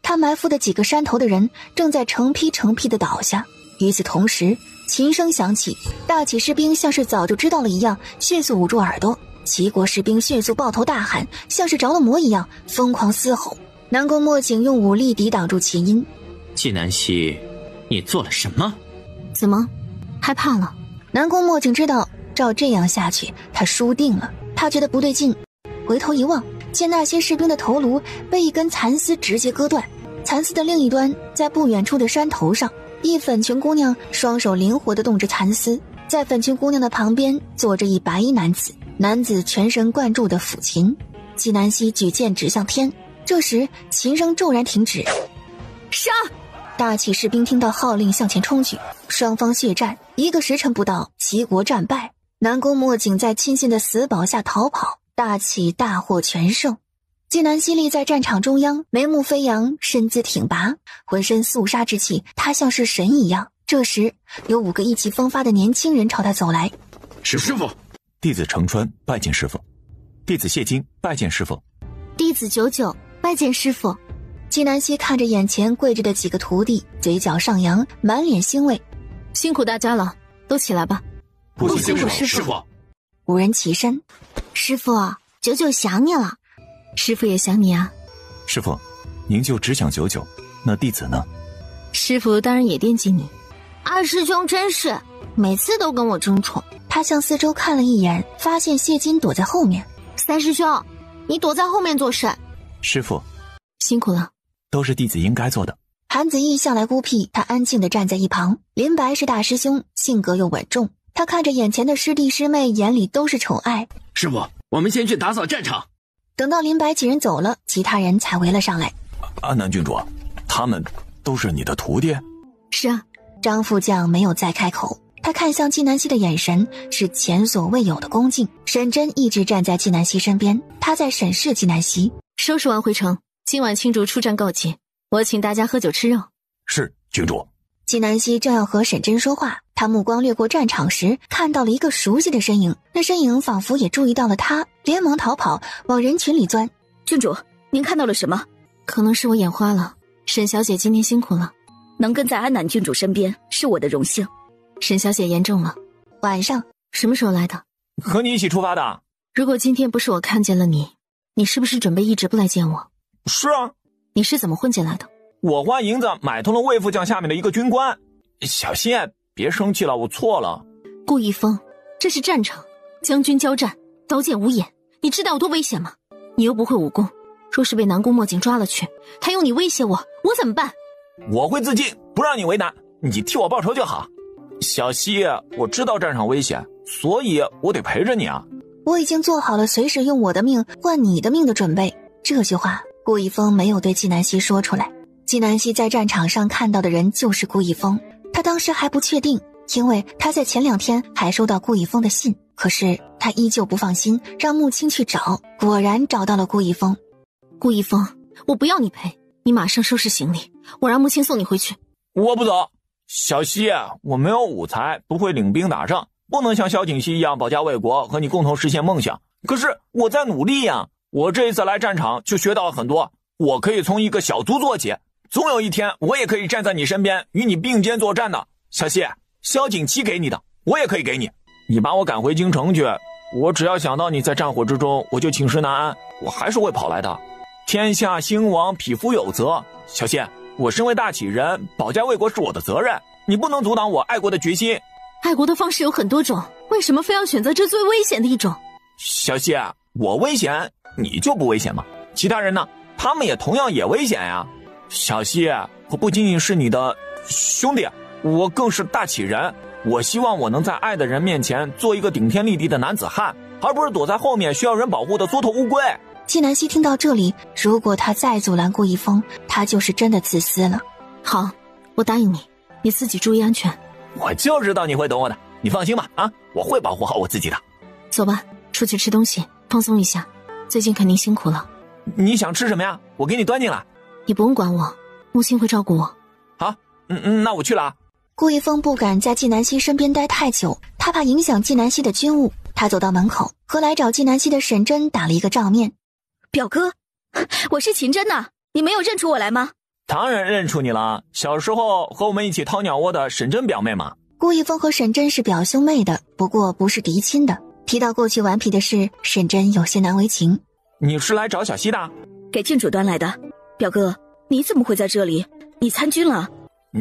Speaker 1: 他埋伏的几个山头的人正在成批的倒下。与此同时，琴声响起，大齐士兵像是早就知道了一样，迅速捂住耳朵。齐国士兵迅速抱头大喊，像是着了魔一样，疯狂嘶吼。南宫墨景用武力抵挡住琴音。
Speaker 2: 纪南希，你做了什么？
Speaker 5: 怎么害怕了？
Speaker 1: 南宫墨景知道照这样下去他输定了，他觉得不对劲，回头一望，见那些士兵的头颅被一根蚕丝直接割断，蚕丝的另一端在不远处的山头上，一粉裙姑娘双手灵活地动着蚕丝，在粉裙姑娘的旁边坐着一白衣男子，男子全神贯注地抚琴。纪南希举剑指向天，这时琴声骤然停止。
Speaker 7: 杀！
Speaker 1: 大齐士兵听到号令向前冲去，双方血战，1个时辰不到，齐国战败。南宫墨景在亲信的死保下逃跑，大齐大获全胜。纪南希立在战场中央，眉目飞扬，身姿挺拔，浑身肃杀之气，他像是神一样。这时有5个意气风发的年轻人朝他走来。
Speaker 11: 师傅，弟子程川拜见师傅。弟子谢金拜见师傅。
Speaker 17: 弟子九九拜见师傅。
Speaker 1: 纪南希看着眼前跪着的几个徒弟，嘴角上扬，满脸欣慰。
Speaker 5: 辛苦大家了，都起来吧。
Speaker 11: 不辛苦
Speaker 17: 师傅。
Speaker 1: 5人起身。
Speaker 17: 师傅，九九想你了。
Speaker 5: 师傅也想你啊。
Speaker 11: 师傅，您就只想九九，那弟子呢？
Speaker 5: 师傅当然也惦记你。
Speaker 17: 二师兄真是每次都跟我争宠。
Speaker 1: 他向四周看了一眼，发现谢金躲在后面。
Speaker 17: 三师兄，你躲在后面做甚？
Speaker 11: 师傅
Speaker 5: 辛苦了，
Speaker 11: 都是弟子应该做的。
Speaker 1: 韩子毅向来孤僻，他安静地站在一旁。林白是大师兄，性格又稳重，他看着眼前的师弟师妹，眼里都是宠爱。
Speaker 4: 师傅，我们先去打扫战场。
Speaker 1: 等到林白几人走了，其他人才围了上来。
Speaker 11: 安南郡主，他们都是你的徒弟？
Speaker 5: 是啊。
Speaker 1: 张副将没有再开口，他看向纪南希的眼神是前所未有的恭敬。沈真一直站在纪南希身边，他在审视纪南希。
Speaker 5: 收拾完回城，今晚庆祝出战告捷，我请大家喝酒吃肉。
Speaker 11: 是，郡主。
Speaker 1: 纪南希正要和沈真说话，他目光掠过战场时，看到了一个熟悉的身影，那身影仿佛也注意到了他，连忙逃跑，往人群里钻。
Speaker 7: 郡主，您看到了什么？
Speaker 5: 可能是我眼花了。沈小姐今天辛苦了，
Speaker 7: 能跟在安南郡主身边是我的荣幸。
Speaker 5: 沈小姐言重了。
Speaker 1: 晚上
Speaker 5: 什么时候来的？
Speaker 15: 和你一起出发的。
Speaker 5: 如果今天不是我看见了你，你是不是准备一直不来见我？
Speaker 15: 是啊。
Speaker 5: 你是怎么混进来的？
Speaker 15: 我花银子买通了魏副将下面的一个军官。小心，别生气了，我错了。
Speaker 5: 顾一峰，这是战场，将军交战，刀剑无眼，你知道有多危险吗？你又不会武功，若是被南宫墨景抓了去，他用你威胁我，我怎么办？
Speaker 15: 我会自尽，不让你为难，你替我报仇就好。小希，我知道战场危险，所以我得陪着你啊。
Speaker 1: 我已经做好了随时用我的命换你的命的准备。这句话顾一峰没有对纪南希说出来。纪南希在战场上看到的人就是顾一峰，他当时还不确定，因为他在前2天还收到顾一峰的信，可是他依旧不放心，让穆青去找，果然找到了顾一峰。
Speaker 5: 顾一峰，我不要你陪，你马上收拾行李，我让穆青送你回去。
Speaker 15: 我不走。小希，我没有武才，不会领兵打仗，不能像萧景熙一样保家卫国，和你共同实现梦想。可是我在努力呀，我这一次来战场就学到了很多，我可以从一个小卒做起，总有一天我也可以站在你身边，与你并肩作战的。小希，萧景熙给你的，我也可以给你。你把我赶回京城去，我只要想到你在战火之中，我就寝食难安，我还是会跑来的。天下兴亡，匹夫有责。小希，我身为大启人，保家卫国是我的责任，你不能阻挡我爱国的决心。
Speaker 5: 爱国的方式有很多种，为什么非要选择这最危险的一种？
Speaker 15: 小希，我危险，你就不危险吗？其他人呢？他们也同样也危险呀。小希，我不仅仅是你的兄弟，我更是大启人。我希望我能在爱的人面前做一个顶天立地的男子汉，而不是躲在后面需要人保护的缩头乌龟。
Speaker 1: 纪南希听到这里，如果他再阻拦顾一峰，他就是真的自私了。
Speaker 5: 好，我答应你，你自己注意安全。
Speaker 15: 我就知道你会懂我的，你放心吧，我会保护好我自己的。
Speaker 5: 走吧，出去吃东西，放松一下。最近肯定辛苦了。
Speaker 15: 你想吃什么呀？我给你端进来。
Speaker 5: 你不用管我，木星会照顾我。
Speaker 15: 好，那我去了啊。
Speaker 1: 顾一峰不敢在纪南希身边待太久，他怕影响纪南希的军务。他走到门口，和来找纪南希的沈真打了一个照面。
Speaker 7: 表哥，我是秦真呐，你没有认出我来吗？
Speaker 15: 当然认出你了，小时候和我们一起掏鸟窝的沈真表妹嘛。
Speaker 1: 顾一峰和沈真是表兄妹的，不过不是嫡亲的。提到过去顽皮的事，沈真有些难为情。
Speaker 15: 你是来找小希的？
Speaker 7: 给郡主端来的。表哥，你怎么会在这里？你参军了？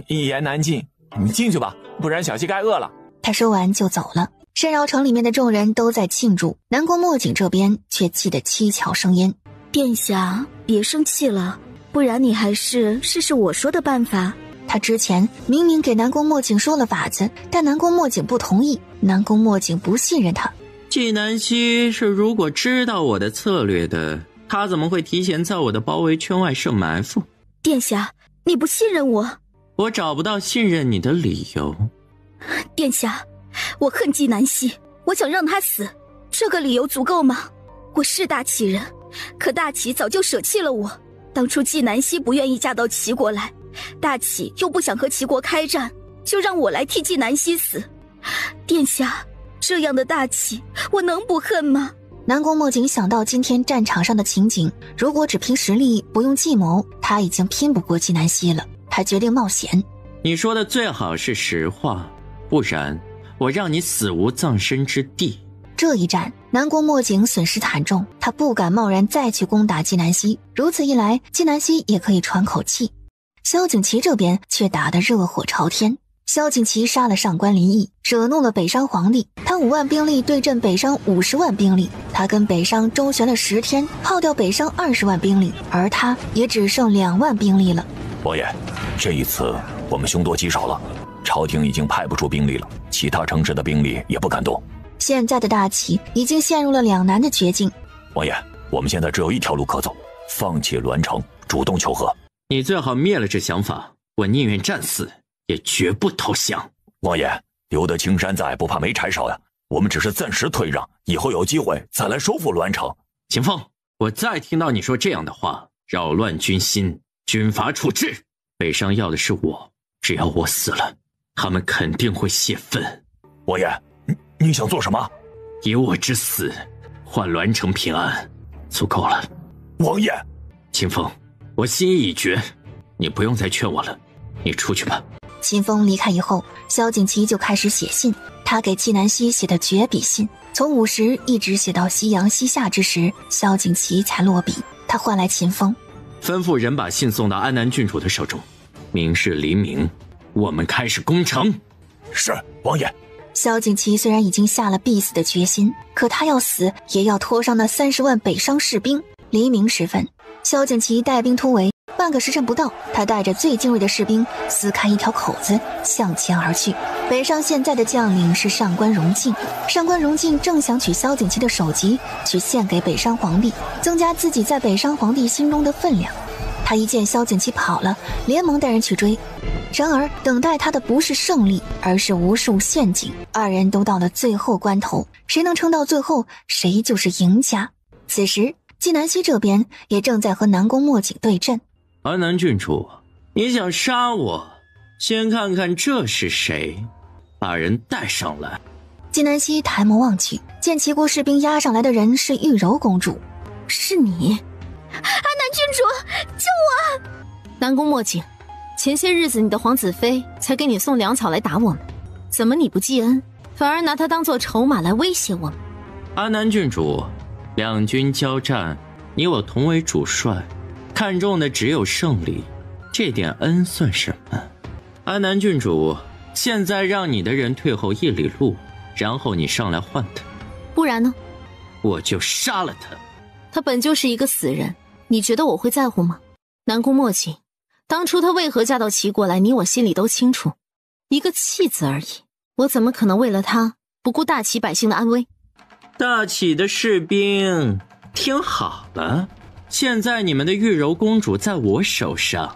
Speaker 15: 一言难尽，你进去吧，不然小希该饿了。
Speaker 1: 他说完就走了。深饶城里面的众人都在庆祝，南宫墨景这边却气得七窍生烟。
Speaker 7: 殿下，别生气了，不然你还是试试我说的办法。
Speaker 1: 他之前明明给南宫墨景说了法子，但南宫墨景不同意，南宫墨景不信任他。
Speaker 4: 纪南希是如果知道我的策略的，他怎么会提前在我的包围圈外设埋伏？
Speaker 7: 殿下，你不信任我？
Speaker 4: 我找不到信任你的理由。
Speaker 7: 殿下，我恨纪南希，我想让他死，这个理由足够吗？我是大齐人，可大齐早就舍弃了我。当初纪南希不愿意嫁到齐国来，大齐又不想和齐国开战，就让我来替纪南希死。殿下，这样的大齐，我能不恨吗？
Speaker 1: 南宫墨景想到今天战场上的情景，如果只凭实力不用计谋，他已经拼不过纪南希了。他决定冒险。
Speaker 4: 你说的最好是实话，不然我让你死无葬身之地。
Speaker 1: 这一战，南宫墨景损失惨重，他不敢贸然再去攻打纪南希，如此一来，纪南希也可以喘口气。萧景祺这边却打得热火朝天。萧景祺杀了上官林毅，惹怒了北商皇帝。他5万兵力对阵北商50万兵力，他跟北商周旋了10天，耗掉北商20万兵力，而他也只剩2万兵力了。
Speaker 13: 王爷，这一次我们凶多吉少了，朝廷已经派不出兵力了，其他城市的兵力也不敢动。
Speaker 1: 现在的大齐已经陷入了两难的绝境。
Speaker 13: 王爷，我们现在只有一条路可走，放弃栾城，主动求和。
Speaker 4: 你最好灭了这想法，我宁愿战死，也绝不投降。
Speaker 13: 王爷，留得青山在，不怕没柴烧呀。我们只是暂时退让，以后有机会再来收复栾城。
Speaker 4: 秦风，我再听到你说这样的话，扰乱军心，军法处置。北商要的是我，只要我死了，他们肯定会泄愤。
Speaker 13: 王爷，你想做什么？
Speaker 4: 以我之死换栾城平安，足够了。
Speaker 13: 王爷，
Speaker 4: 秦风，我心意已决，你不用再劝我了，你出去吧。
Speaker 1: 秦风离开以后，萧景祺就开始写信。他给纪南希写的绝笔信，从午时一直写到夕阳西下之时，萧景祺才落笔。他唤来秦风，
Speaker 4: 吩咐人把信送到安南郡主的手中，明日黎明，我们开始攻城。
Speaker 13: 是，王爷。
Speaker 1: 萧景祺虽然已经下了必死的决心，可他要死也要拖上那30万北商士兵。黎明时分，萧景祺带兵突围，半个时辰不到，他带着最精锐的士兵撕开一条口子，向前而去。北商现在的将领是上官荣进，上官荣进正想取萧景祺的首级去献给北商皇帝，增加自己在北商皇帝心中的分量。他一见萧景祺跑了，连忙带人去追。然而等待他的不是胜利，而是无数陷阱。二人都到了最后关头，谁能撑到最后，谁就是赢家。此时纪南希这边也正在和南宫墨景对阵。
Speaker 4: 安南郡主，你想杀我？先看看这是谁，把人带上来。
Speaker 1: 纪南希抬眸望去，见齐国士兵押上来的人是玉柔公主。
Speaker 5: 是你？
Speaker 12: 阿南郡主，救我！
Speaker 5: 南宫墨景，前些日子你的皇子妃才给你送粮草来打我们，怎么你不记恩，反而拿他当作筹码来威胁我们？
Speaker 4: 阿南郡主，两军交战，你我同为主帅，看重的只有胜利，这点恩算什么？阿南郡主，现在让你的人退后1里路，然后你上来换他，
Speaker 5: 不然呢？
Speaker 4: 我就杀了他。
Speaker 5: 他本就是一个死人，你觉得我会在乎吗？南宫墨景，当初他为何嫁到齐国来，你我心里都清楚，一个弃子而已，我怎么可能为了他不顾大齐百姓的安危？
Speaker 4: 大齐的士兵，听好了，现在你们的玉柔公主在我手上，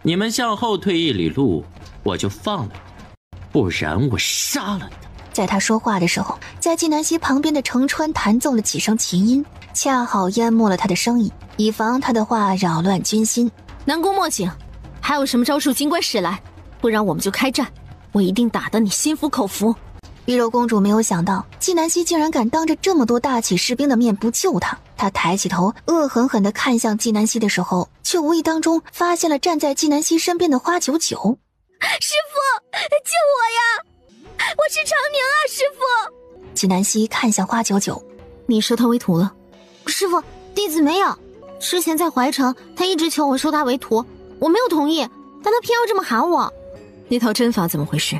Speaker 4: 你们向后退1里路，我就放了你，不然我杀了他。
Speaker 1: 在他说话的时候，在纪南希旁边的程川弹奏了几声琴音，恰好淹没了他的声音，以防他的话扰乱军心。
Speaker 5: 南宫墨景，还有什么招数尽管使来，不然我们就开战，我一定打得你心服口服。
Speaker 1: 玉柔公主没有想到纪南希竟然敢当着这么多大齐士兵的面不救她，她抬起头恶狠狠地看向纪南希的时候，却无意当中发现了站在纪南希身边的花九九。
Speaker 12: 师父，救我呀！我是长宁啊，师父。
Speaker 1: 纪南希看向花九九，
Speaker 5: 你收他为徒了？
Speaker 17: 师父，弟子没有。之前在怀城，他一直求我收他为徒，我没有同意，但他偏要这么喊我。
Speaker 5: 那套针法怎么回事？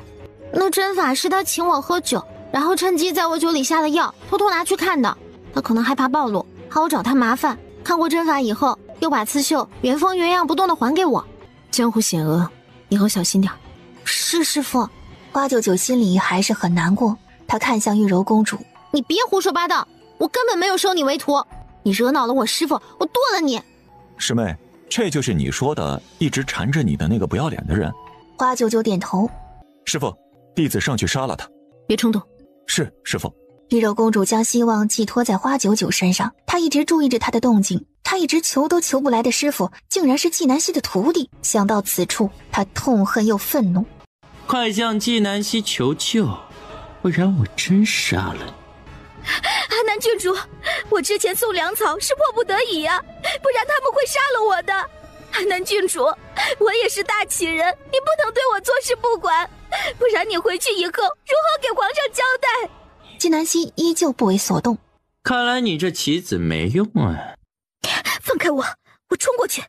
Speaker 17: 那针法是他请我喝酒，然后趁机在我酒里下了药，偷偷拿去看的。他可能害怕暴露，怕我找他麻烦，看过针法以后，又把刺绣原封原样不动的还给我。
Speaker 5: 江湖险恶，以后小心点。
Speaker 17: 是师父。
Speaker 1: 花九九心里还是很难过，他看向玉柔公主，
Speaker 17: 你别胡说八道，我根本没有收你为徒，你惹恼了我师父，我剁了你。
Speaker 11: 师妹，这就是你说的一直缠着你的那个不要脸的人？
Speaker 1: 花九九点头。
Speaker 11: 师父，弟子上去杀了他。
Speaker 5: 别冲动。
Speaker 11: 是，师父。
Speaker 1: 玉柔公主将希望寄托在花九九身上，她一直注意着他的动静，她一直求都求不来的师父竟然是纪南希的徒弟，想到此处，她痛恨又愤怒。
Speaker 4: 快向纪南希求救，不然我真杀了你。
Speaker 12: 阿南郡主，我之前送粮草是迫不得已呀，不然他们会杀了我的。阿南郡主，我也是大齐人，你不能对我坐视不管，不然你回去以后如何给皇上交代？
Speaker 1: 纪南希依旧不为所动。
Speaker 4: 看来你这棋子没用啊！
Speaker 12: 放开我，我冲过去。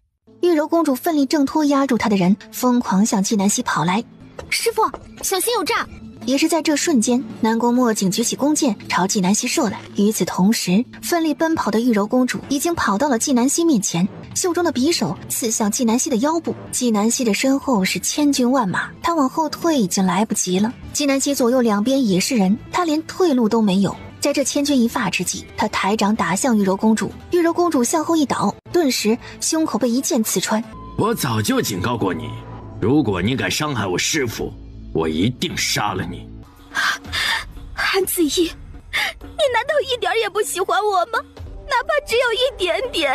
Speaker 1: 玉柔公主奋力挣脱压住她的人，疯狂向纪南希跑来。
Speaker 17: 师父，小心有诈！
Speaker 1: 也是在这瞬间，南宫墨景举起弓箭朝纪南希射来。与此同时，奋力奔跑的玉柔公主已经跑到了纪南希面前，袖中的匕首刺向纪南希的腰部。纪南希的身后是千军万马，他往后退已经来不及了。纪南希左右两边也是人，他连退路都没有。在这千钧一发之际，他抬掌打向玉柔公主，玉柔公主向后一倒，顿时胸口被一剑刺穿。
Speaker 4: 我早就警告过你，如果你敢伤害我师父，我一定杀了你。
Speaker 12: 韩子怡，你难道一点也不喜欢我吗？哪怕只有一点点。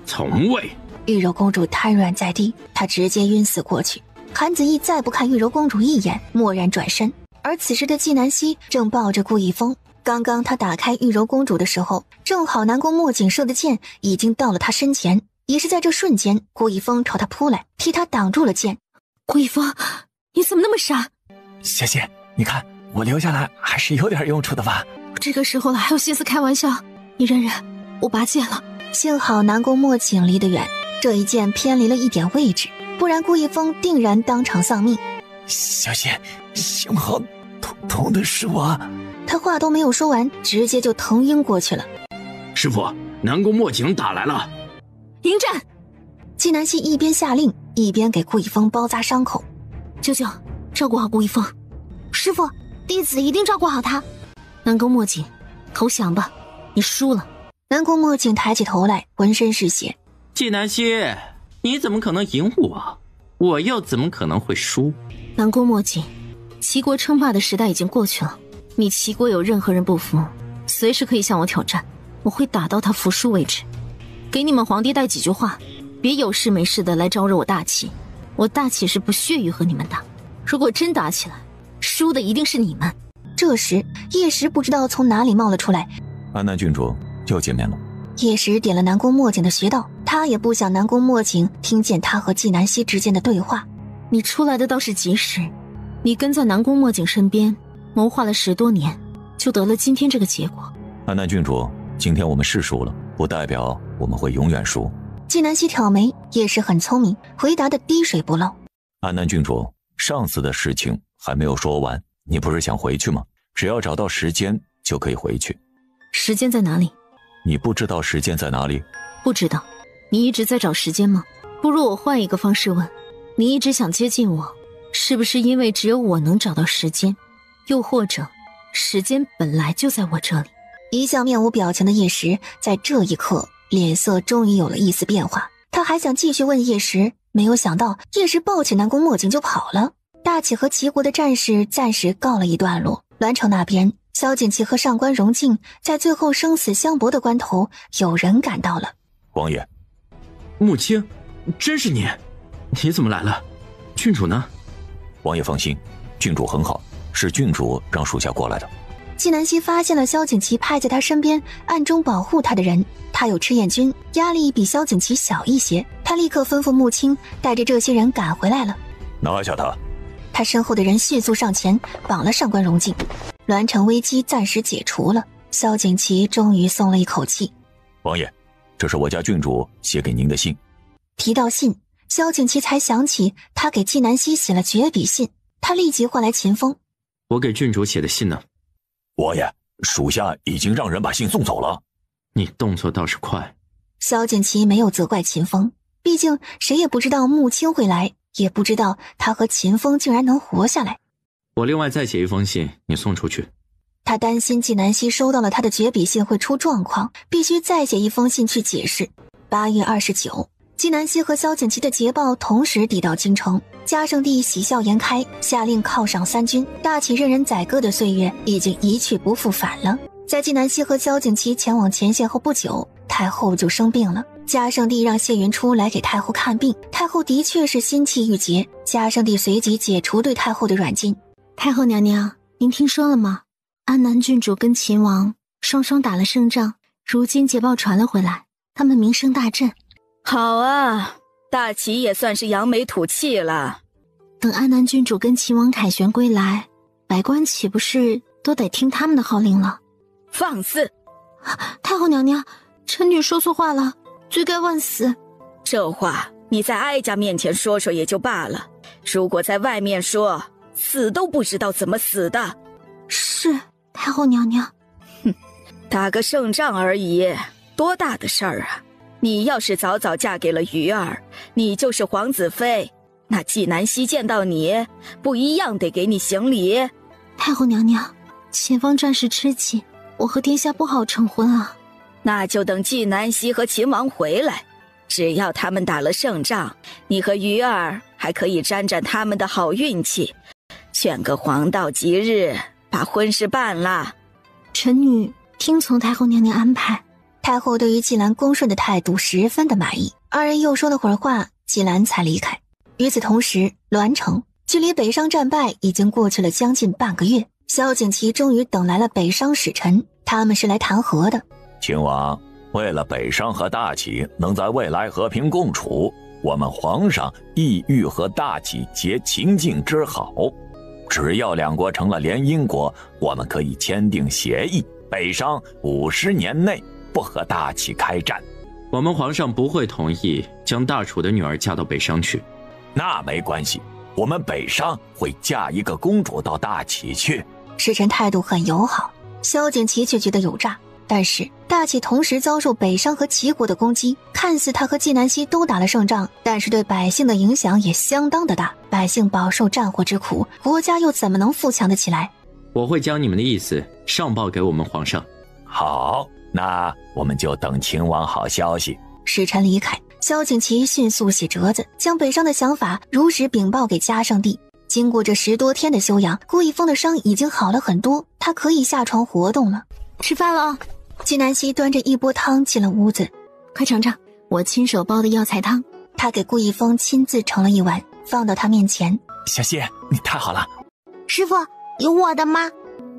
Speaker 4: 从未。
Speaker 1: 玉柔公主瘫软在地，她直接晕死过去。韩子毅再不看玉柔公主一眼，蓦然转身。而此时的纪南希正抱着顾一峰，刚刚他打开玉柔公主的时候，正好南宫墨景射的箭已经到了他身前。也是在这瞬间，顾一峰朝他扑来，替他挡住了箭。
Speaker 5: 顾一峰，你怎么那么傻？
Speaker 15: 谢谢，你看我留下来还是有点用处的吧。
Speaker 5: 这个时候了还有心思开玩笑？你忍忍，我拔剑了。
Speaker 1: 幸好南宫墨景离得远，这一箭偏离了一点位置，不然顾一峰定然当场丧命。
Speaker 10: 小谢，幸好痛的是我。
Speaker 1: 他话都没有说完，直接就疼晕过去了。
Speaker 4: 师父，南宫墨景打来了。
Speaker 5: 迎战！
Speaker 1: 纪南希一边下令，一边给顾一峰包扎伤口。
Speaker 5: 舅舅，照顾好顾一峰。
Speaker 17: 师父，弟子一定照顾好他。
Speaker 5: 南宫墨景，投降吧，你输了。
Speaker 1: 南宫墨景抬起头来，浑身是血。
Speaker 4: 纪南希，你怎么可能赢我？我又怎么可能会输？
Speaker 5: 南宫墨景，齐国称霸的时代已经过去了，你齐国有任何人不服，随时可以向我挑战，我会打到他服输为止。给你们皇帝带几句话，别有事没事的来招惹我大齐，我大齐是不屑于和你们打。如果真打起来，输的一定是你们。
Speaker 1: 这时叶时不知道从哪里冒了出来。
Speaker 11: 安南郡主又见面了。
Speaker 1: 叶时点了南宫墨景的穴道，他也不想南宫墨景听见他和纪南希之间的对话。
Speaker 5: 你出来的倒是及时，你跟在南宫墨景身边谋划了10多年，就得了今天这个结果。
Speaker 11: 安南郡主，今天我们是输了，不代表我们会永远输。
Speaker 1: 纪南希挑眉，叶时很聪明，回答的滴水不漏。
Speaker 11: 安南郡主，上次的事情还没有说完，你不是想回去吗？只要找到时间就可以回去。
Speaker 5: 时间在哪里？
Speaker 11: 你不知道时间在哪里？
Speaker 5: 不知道。你一直在找时间吗？不如我换一个方式问，你一直想接近我，是不是因为只有我能找到时间？又或者时间本来就在我这里？
Speaker 1: 一向面无表情的叶时在这一刻脸色终于有了一丝变化。他还想继续问叶时，没有想到叶时抱起南宫墨景就跑了。大启和齐国的战事暂时告了一段落。栾城那边，萧景琦和上官荣静在最后生死相搏的关头，有人赶到了。
Speaker 11: 王爷，
Speaker 4: 穆青，真是你？你怎么来了？郡主呢？
Speaker 11: 王爷放心，郡主很好，是郡主让属下过来的。
Speaker 1: 纪南希发现了萧景琦派在他身边暗中保护他的人，他有赤焰军，压力比萧景琦小一些。他立刻吩咐穆青带着这些人赶回来了。
Speaker 13: 拿下他！
Speaker 1: 他身后的人迅速上前绑了上官荣静。栾城危机暂时解除了，萧景琦终于松了一口气。
Speaker 11: 王爷，这是我家郡主写给您的信。
Speaker 1: 提到信，萧景琦才想起他给纪南希写了绝笔信，他立即唤来秦风。
Speaker 4: 我给郡主写的信呢？
Speaker 13: 王爷，属下已经让人把信送走了。
Speaker 4: 你动作倒是快。
Speaker 1: 萧景琦没有责怪秦风，毕竟谁也不知道穆青会来，也不知道他和秦风竟然能活下来。
Speaker 4: 我另外再写一封信，你送出去。
Speaker 1: 他担心纪南希收到了他的绝笔信会出状况，必须再写一封信去解释。8月29，纪南希和萧景琦的捷报同时抵到京城。嘉圣帝喜笑颜开，下令犒赏3军。大启任人宰割的岁月已经一去不复返了。在纪南希和萧景琦前往前线后不久，太后就生病了。嘉圣帝让谢云初来给太后看病，太后的确是心气郁结。嘉圣帝随即解除对太后的软禁。
Speaker 5: 太后娘娘，您听说了吗？安南郡主跟秦王双双打了胜仗，如今捷报传了回来，他们名声大振。
Speaker 18: 好啊，大齐也算是扬眉吐气了。
Speaker 5: 等安南郡主跟秦王凯旋归来，百官岂不是都得听他们的号令了？
Speaker 18: 放肆！
Speaker 12: 太后娘娘，臣女说错话了，罪该万死。
Speaker 18: 这话你在哀家面前说说也就罢了，如果在外面说，死都不知道怎么死的。
Speaker 12: 是，太后娘娘。
Speaker 18: 哼，打个胜仗而已，多大的事儿啊！你要是早早嫁给了鱼儿，你就是皇子妃，那纪南希见到你，不一样得给你行礼。
Speaker 12: 太后娘娘，前方战事吃紧，我和殿下不好成婚啊。
Speaker 18: 那就等纪南希和秦王回来，只要他们打了胜仗，你和鱼儿还可以沾沾他们的好运气，选个黄道吉日把婚事办了。
Speaker 12: 臣女听从太后娘娘安排。
Speaker 1: 太后对于季兰恭顺的态度十分的满意，二人又说了会儿话，季兰才离开。与此同时，栾城距离北商战败已经过去了将近半个月，萧景琦终于等来了北商使臣，他们是来谈和的。
Speaker 13: 秦王，为了北商和大齐能在未来和平共处，我们皇上意欲和大齐结秦晋之好。只要两国成了联姻国，我们可以签订协议，北商50年内不和大齐开战。
Speaker 4: 我们皇上不会同意将大楚的女儿嫁到北商去。
Speaker 13: 那没关系，我们北商会嫁一个公主到大齐去。
Speaker 1: 使臣态度很友好，萧景琦却觉得有诈。但是大齐同时遭受北商和齐国的攻击，看似他和纪南希都打了胜仗，但是对百姓的影响也相当的大，百姓饱受战火之苦，国家又怎么能富强得起来？
Speaker 4: 我会将你们的意思上报给我们皇上。
Speaker 13: 好，那我们就等秦王好消息。
Speaker 1: 使臣离开，萧景琦迅速写折子，将北商的想法如实禀报给嘉圣帝。经过这10多天的休养，顾一峰的伤已经好了很多，他可以下床活动了。
Speaker 12: 吃饭了。
Speaker 1: 纪南希端着一钵汤进了屋子，
Speaker 12: 快尝尝我亲手煲的药材汤。
Speaker 1: 他给顾一峰亲自盛了一碗，放到他面前。
Speaker 15: 小谢，你太好了。
Speaker 17: 师傅，有我的吗？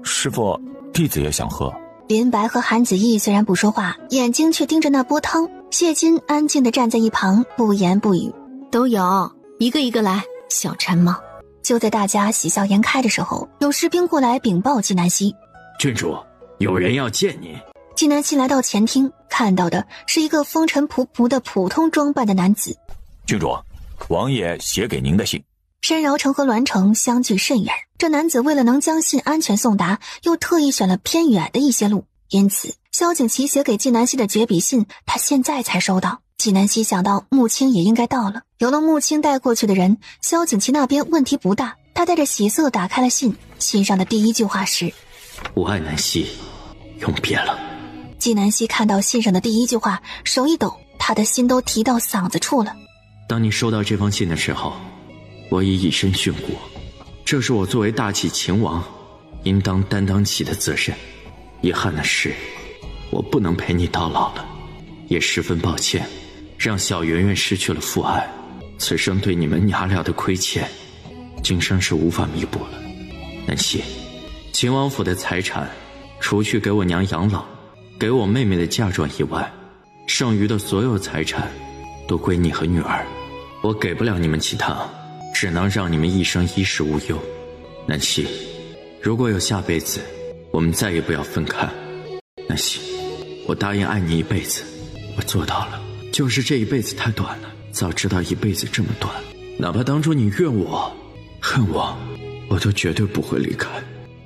Speaker 11: 师父，弟子也想喝。
Speaker 1: 林白和韩子义虽然不说话，眼睛却盯着那波汤。谢金安静地站在一旁，不言不语。
Speaker 5: 都有，一个一个来，小馋猫。
Speaker 1: 就在大家喜笑颜开的时候，有士兵过来禀报纪南希：
Speaker 4: 郡主，有人要见你。
Speaker 1: 纪南希来到前厅，看到的是一个风尘仆仆的普通装扮的男子。
Speaker 11: 郡主，王爷写给您的信。
Speaker 1: 申饶城和栾城相距甚远，这男子为了能将信安全送达，又特意选了偏远的一些路，因此萧景琦写给纪南希的绝笔信他现在才收到。纪南希想到穆青也应该到了，有了穆青带过去的人，萧景琦那边问题不大。他带着喜色打开了信，信上的第一句话是：
Speaker 4: 我爱南希，永别了。
Speaker 1: 纪南希看到信上的第一句话，手一抖，他的心都提到嗓子处了。
Speaker 4: 当你收到这封信的时候，我已以身殉国，这是我作为大齐秦王应当担当起的责任。遗憾的是，我不能陪你到老了，也十分抱歉，让小圆圆失去了父爱。此生对你们娘俩的亏欠，今生是无法弥补了。南希，秦王府的财产，除去给我娘养老、给我妹妹的嫁妆以外，剩余的所有财产都归你和女儿。我给不了你们其他，只能让你们一生衣食无忧。南希，如果有下辈子，我们再也不要分开。南希，我答应爱你一辈子，我做到了。就是这一辈子太短了，早知道一辈子这么短，哪怕当初你怨我、恨我，我都绝对不会离开。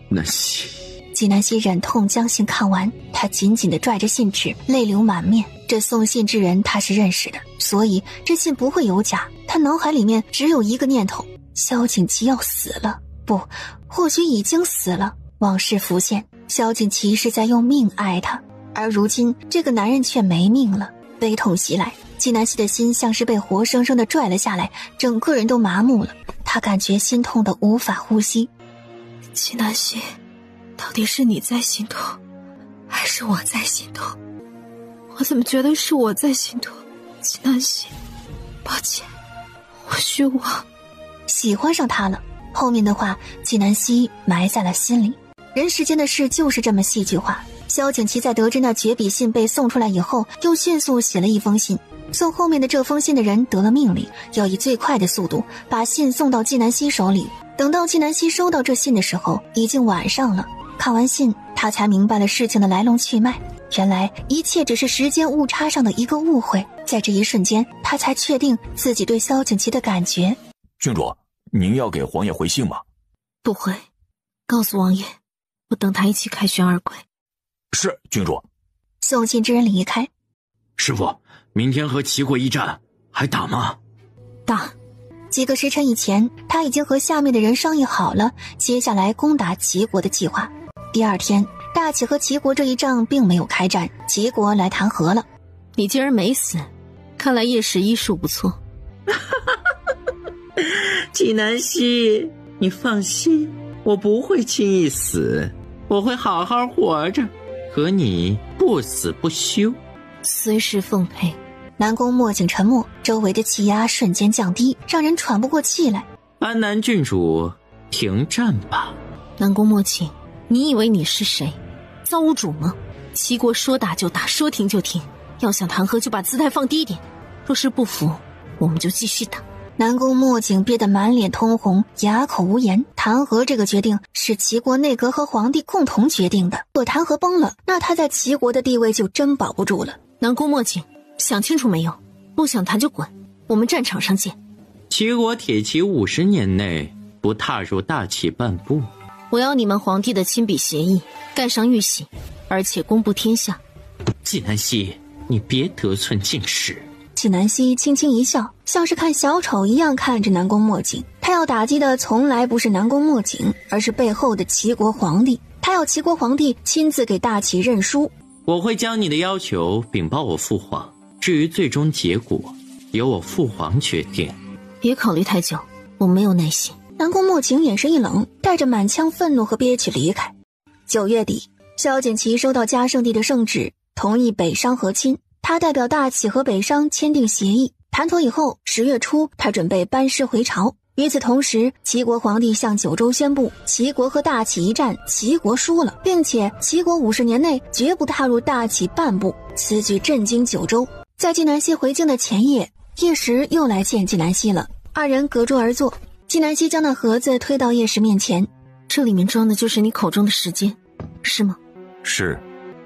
Speaker 4: 南希。
Speaker 1: 纪南希忍痛将信看完，他紧紧地拽着信纸，泪流满面。这送信之人他是认识的，所以这信不会有假。他脑海里面只有一个念头：萧景琦要死了，不，或许已经死了。往事浮现，萧景琦是在用命爱他，而如今这个男人却没命了。悲痛袭来，纪南希的心像是被活生生地拽了下来，整个人都麻木了。他感觉心痛得无法呼吸。
Speaker 9: 纪南希，到底是你在心痛，还是我在心痛？我怎么觉得是我在心痛？纪南希，抱歉，我虚妄。
Speaker 1: 喜欢上他了，后面的话纪南希埋在了心里。人世间的事就是这么戏剧化。萧景琦在得知那绝笔信被送出来以后，又迅速写了一封信。送后面的这封信的人得了命令，要以最快的速度把信送到纪南希手里。等到纪南希收到这信的时候，已经晚上了。看完信，他才明白了事情的来龙去脉。原来一切只是时间误差上的一个误会。在这一瞬间，他才确定自己对萧景琦的感觉。
Speaker 11: 郡主，您要给皇爷回信吗？
Speaker 5: 不回，告诉王爷，我等他一起凯旋而归。
Speaker 11: 是，郡主。
Speaker 1: 送信之人离开。
Speaker 4: 师父，明天和齐国一战，还打吗？
Speaker 5: 打。
Speaker 1: 几个时辰以前，他已经和下面的人商议好了接下来攻打齐国的计划。第二天，大齐和齐国这一仗并没有开战，齐国来谈和了。
Speaker 5: 你竟然没死，看来叶氏医术不错。
Speaker 2: 纪南希，你放心，我不会轻易死，我会好好活着，和你不死不休，
Speaker 5: 随时奉陪。
Speaker 1: 南宫墨景沉默，周围的气压瞬间降低，让人喘不过气来。
Speaker 2: 安南郡主，停战吧。
Speaker 5: 南宫墨景，你以为你是谁？造物主吗？齐国说打就打，说停就停，要想谈和就把姿态放低一点，若是不服，我们就继续打。
Speaker 1: 南宫墨景憋得满脸通红，哑口无言。弹劾这个决定是齐国内阁和皇帝共同决定的，若弹劾崩了，那他在齐国的地位就真保不住了。
Speaker 5: 南宫墨景，想清楚没有？不想谈就滚，我们战场上见。
Speaker 2: 齐国铁骑50年内不踏入大齐半步。
Speaker 5: 我要你们皇帝的亲笔协议，盖上玉玺，而且公布天下。
Speaker 2: 纪南希，你别得寸进尺。
Speaker 1: 纪南希轻轻一笑，像是看小丑一样看着南宫墨景。他要打击的从来不是南宫墨景，而是背后的齐国皇帝。他要齐国皇帝亲自给大齐认输。
Speaker 2: 我会将你的要求禀报我父皇，至于最终结果，由我父皇决定。
Speaker 5: 别考虑太久，我没有耐心。
Speaker 1: 南宫墨景眼神一冷，带着满腔愤怒和憋屈离开。9月底，萧景琦收到嘉圣帝的圣旨，同意北商和亲。他代表大齐和北商签订协议，谈妥以后，10月初，他准备班师回朝。与此同时，齐国皇帝向九州宣布，齐国和大齐一战，齐国输了，并且齐国50年内绝不踏入大齐半步。此举震惊九州。在纪南希回京的前夜，叶时又来见纪南希了，二人隔桌而坐。纪南希将那盒子推到叶时面前，
Speaker 5: 这里面装的就是你口中的时间，是吗？
Speaker 11: 是。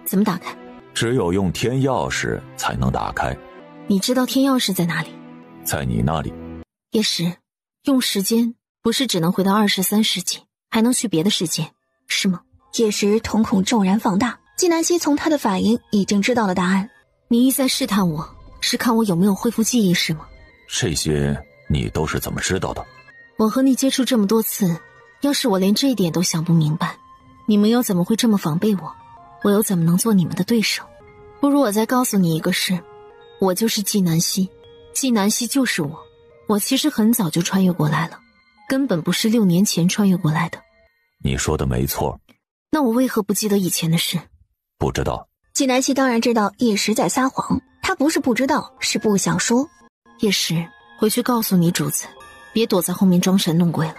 Speaker 5: 怎么打开？
Speaker 11: 只有用天钥匙才能打开。
Speaker 5: 你知道天钥匙在哪里？
Speaker 11: 在你那里。
Speaker 5: 叶时，用时间不是只能回到23世纪，还能去别的世界，是吗？
Speaker 1: 叶时瞳孔骤然放大，纪南希从他的反应已经知道了答案。
Speaker 5: 你一再试探我，是看我有没有恢复记忆是吗？
Speaker 11: 这些你都是怎么知道的？
Speaker 5: 我和你接触这么多次，要是我连这一点都想不明白，你们又怎么会这么防备我？我又怎么能做你们的对手？不如我再告诉你一个事，我就是纪南希，纪南希就是我。我其实很早就穿越过来了，根本不是6年前穿越过来的。
Speaker 11: 你说的没错。
Speaker 5: 那我为何不记得以前的事？
Speaker 11: 不知道。
Speaker 1: 纪南希当然知道叶时在撒谎，他不是不知道，是不想说。
Speaker 5: 叶时，回去告诉你主子，别躲在后面装神弄鬼了，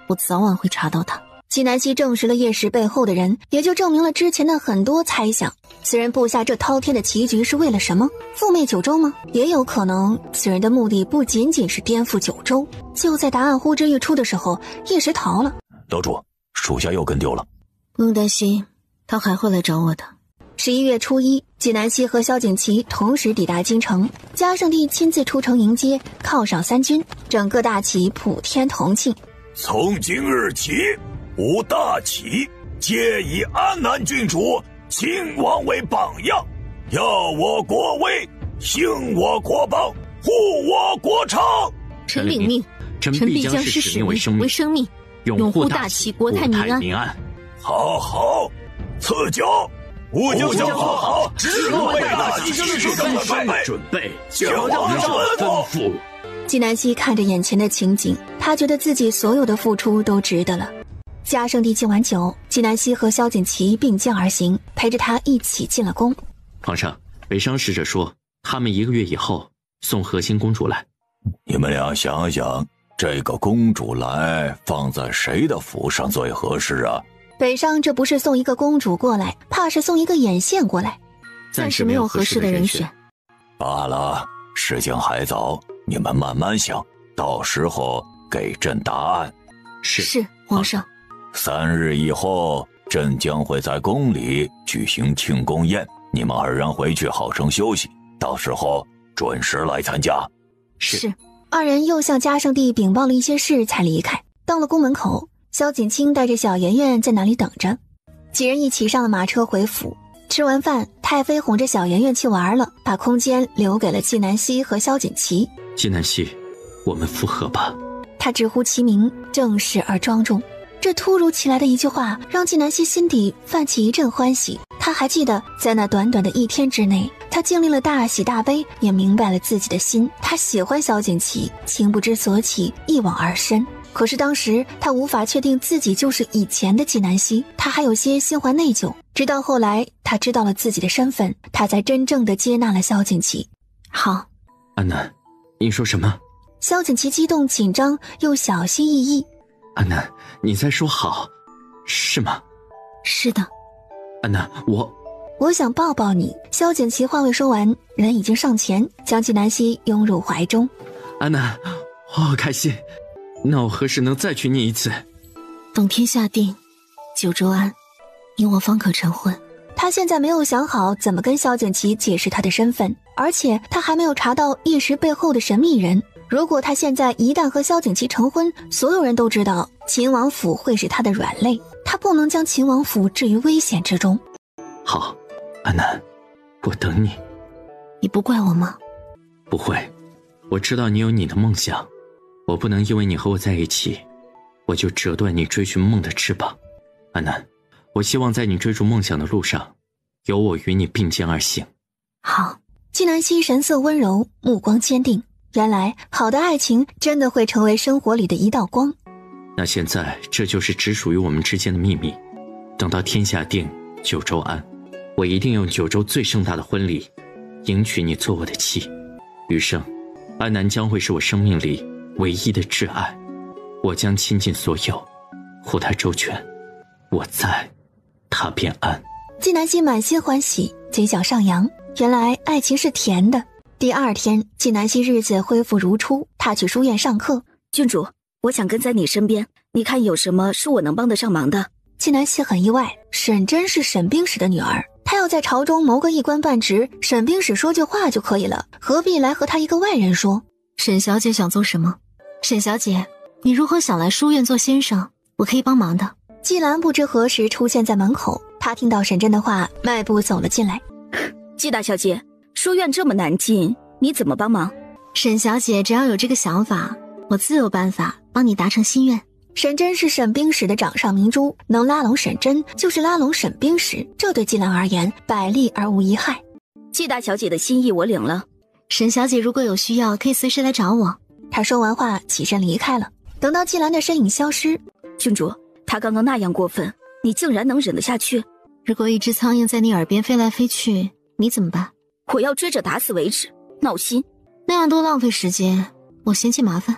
Speaker 5: 我早晚会查到他。
Speaker 1: 纪南希证实了叶时背后的人，也就证明了之前的很多猜想。此人布下这滔天的棋局是为了什么？覆灭九州吗？也有可能，此人的目的不仅仅是颠覆九州。就在答案呼之欲出的时候，叶时逃了。
Speaker 11: 楼主，属下又跟丢了。
Speaker 5: 不用担心，他还会来找我的。
Speaker 1: 11月初1，纪南希和萧景祺同时抵达京城，嘉圣帝亲自出城迎接，犒赏3军，整个大齐普天同庆。
Speaker 10: 从今日起，吾大齐皆以安南郡主秦王为榜样，耀我国威，兴我国邦，护我国昌。
Speaker 5: 臣领命，
Speaker 4: 臣
Speaker 5: 必将视使命为生命，拥护大齐国泰民安。
Speaker 10: 好好，赐酒。吾将做好直为大齐兴盛的准备，请皇上吩咐。
Speaker 1: 纪南希看着眼前的情景，他觉得自己所有的付出都值得了。嘉圣帝敬完酒，纪南希和萧景祺并肩而行，陪着他一起进了宫。
Speaker 4: 皇上，北商使者说他们1个月以后送和亲公主来。
Speaker 13: 你们俩想想，这个公主来放在谁的府上最合适啊？
Speaker 1: 北商这不是送一个公主过来，怕是送一个眼线过来。
Speaker 5: 暂时没有合适的人选。
Speaker 13: 罢了，时间还早，你们慢慢想，到时候给朕答案。
Speaker 5: 是，皇上。
Speaker 13: 3日以后，朕将会在宫里举行庆功宴，你们2人回去好生休息，到时候准时来参加。
Speaker 5: 是。
Speaker 1: 二人又向嘉圣帝禀报了一些事，才离开。到了宫门口，萧景清带着小圆圆在那里等着，几人一起上了马车回府。吃完饭，太妃哄着小圆圆去玩了，把空间留给了纪南希和萧景祺。
Speaker 4: 纪南希，我们复合吧。
Speaker 1: 他直呼其名，正式而庄重。这突如其来的一句话，让纪南希心底泛起一阵欢喜。他还记得，在那短短的1天之内，他经历了大喜大悲，也明白了自己的心。他喜欢萧景祺，情不知所起，一往而深。可是当时他无法确定自己就是以前的纪南希，他还有些心怀内疚。直到后来，他知道了自己的身份，他才真正的接纳了萧景祺。
Speaker 5: 好，
Speaker 4: 安南，你说什么？
Speaker 1: 萧景祺激动紧张又小心翼翼。
Speaker 4: 安南，你在说好，是吗？
Speaker 5: 是的。
Speaker 4: 安南，
Speaker 1: 我想抱抱你。萧景祺话未说完，人已经上前将纪南希拥入怀中。
Speaker 4: 安南，我好开心。那我何时能再娶你一次？
Speaker 5: 等天下定，九州安，你我方可成婚。
Speaker 1: 他现在没有想好怎么跟萧景祺解释他的身份，而且他还没有查到叶时背后的神秘人。如果他现在一旦和萧景祺成婚，所有人都知道秦王府会是他的软肋，他不能将秦王府置于危险之中。
Speaker 4: 好，安南，我等你。
Speaker 5: 你不怪我吗？
Speaker 4: 不会，我知道你有你的梦想，我不能因为你和我在一起，我就折断你追寻梦的翅膀。安南，我希望在你追逐梦想的路上，有我与你并肩而行。
Speaker 5: 好。
Speaker 1: 纪南希神色温柔，目光坚定。原来好的爱情真的会成为生活里的一道光。
Speaker 4: 那现在这就是只属于我们之间的秘密，等到天下定，九州安，我一定用九州最盛大的婚礼迎娶你做我的妻。余生安南将会是我生命里唯一的挚爱，我将倾尽所有，护她周全。我在，她便安。
Speaker 1: 纪南希满心欢喜，嘴角上扬，原来爱情是甜的。第2天，纪南希日子恢复如初，她去书院上课。
Speaker 7: 郡主，我想跟在你身边，你看有什么是我能帮得上忙的？
Speaker 1: 纪南希很意外，沈真是沈冰史的女儿，她要在朝中谋个一官半职，沈冰史说句话就可以了，何必来和她一个外人说？
Speaker 5: 沈小姐想做什么？沈小姐，你如果想来书院做先生，我可以帮忙的。
Speaker 1: 季兰不知何时出现在门口，她听到沈真的话，迈步走了进来。
Speaker 7: 季大小姐，书院这么难进，你怎么帮忙？
Speaker 5: 沈小姐只要有这个想法，我自有办法帮你达成心愿。
Speaker 1: 沈真是沈冰史的掌上明珠，能拉拢沈真就是拉拢沈冰史，这对季兰而言百利而无一害。
Speaker 7: 季大小姐的心意我领了，
Speaker 5: 沈小姐如果有需要，可以随时来找我。
Speaker 1: 她说完话起身离开了。等到季兰的身影消失，
Speaker 7: 郡主，她刚刚那样过分，你竟然能忍得下去？
Speaker 5: 如果一只苍蝇在你耳边飞来飞去，你怎么办？
Speaker 7: 我要追着打死为止，闹心。
Speaker 5: 那样多浪费时间，我嫌弃麻烦。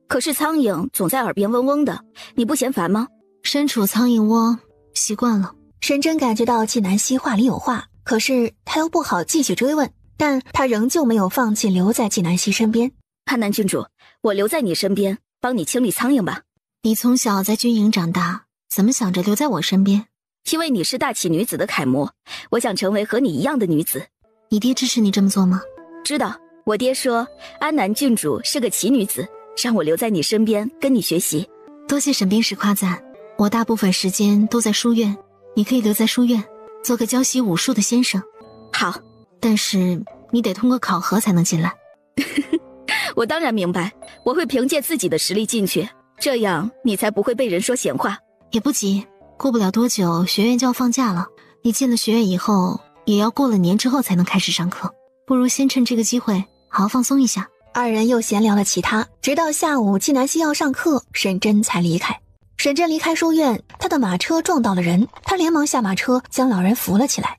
Speaker 7: 可是苍蝇总在耳边嗡嗡的，你不嫌烦吗？
Speaker 5: 身处苍蝇窝，习惯了。
Speaker 1: 沈真感觉到纪南希话里有话，可是他又不好继续追问，但他仍旧没有放弃留在纪南希身边。
Speaker 7: 安南郡主，我留在你身边，帮你清理苍蝇吧。
Speaker 5: 你从小在军营长大，怎么想着留在我身边？
Speaker 7: 因为你是大启女子的楷模，我想成为和你一样的女子。
Speaker 5: 你爹支持你这么做吗？
Speaker 7: 知道，我爹说安南郡主是个奇女子，让我留在你身边跟你学习。
Speaker 5: 多谢沈冰史夸赞，我大部分时间都在书院，你可以留在书院，做个教习武术的先生。
Speaker 7: 好，
Speaker 5: 但是你得通过考核才能进来。
Speaker 7: 我当然明白，我会凭借自己的实力进去，这样你才不会被人说闲话。
Speaker 5: 也不急，过不了多久学院就要放假了，你进了学院以后也要过了年之后才能开始上课，不如先趁这个机会好好放松一下。
Speaker 1: 二人又闲聊了其他，直到下午纪南希要上课，沈真才离开。沈真离开书院，他的马车撞到了人，他连忙下马车将老人扶了起来。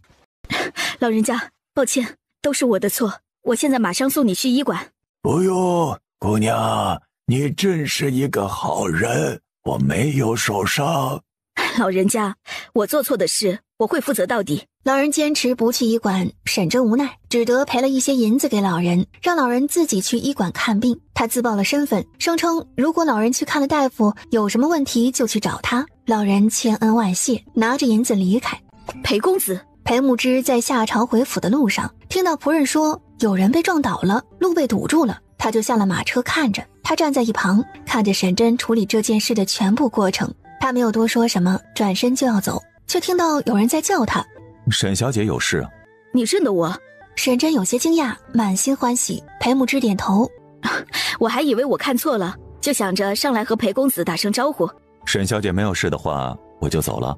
Speaker 7: 老人家，抱歉，都是我的错，我现在马上送你去医馆。
Speaker 10: 不用，姑娘，你真是一个好人，我没有受伤。
Speaker 7: 老人家，我做错的事我会负责到底。
Speaker 1: 老人坚持不去医馆，沈真无奈，只得赔了一些银子给老人，让老人自己去医馆看病。他自报了身份，声称如果老人去看了大夫，有什么问题就去找他。老人千恩万谢，拿着银子离开。
Speaker 7: 裴公子，
Speaker 1: 裴牧之在下朝回府的路上，听到仆人说有人被撞倒了，路被堵住了，他就下了马车看着。他站在一旁，看着沈真处理这件事的全部过程。他没有多说什么，转身就要走，却听到有人在叫他。
Speaker 11: 沈小姐有事啊？
Speaker 7: 你认得我？
Speaker 1: 沈真有些惊讶，满心欢喜。裴牧之点头。
Speaker 7: 我还以为我看错了，就想着上来和裴公子打声招呼。
Speaker 11: 沈小姐没有事的话，我就走了。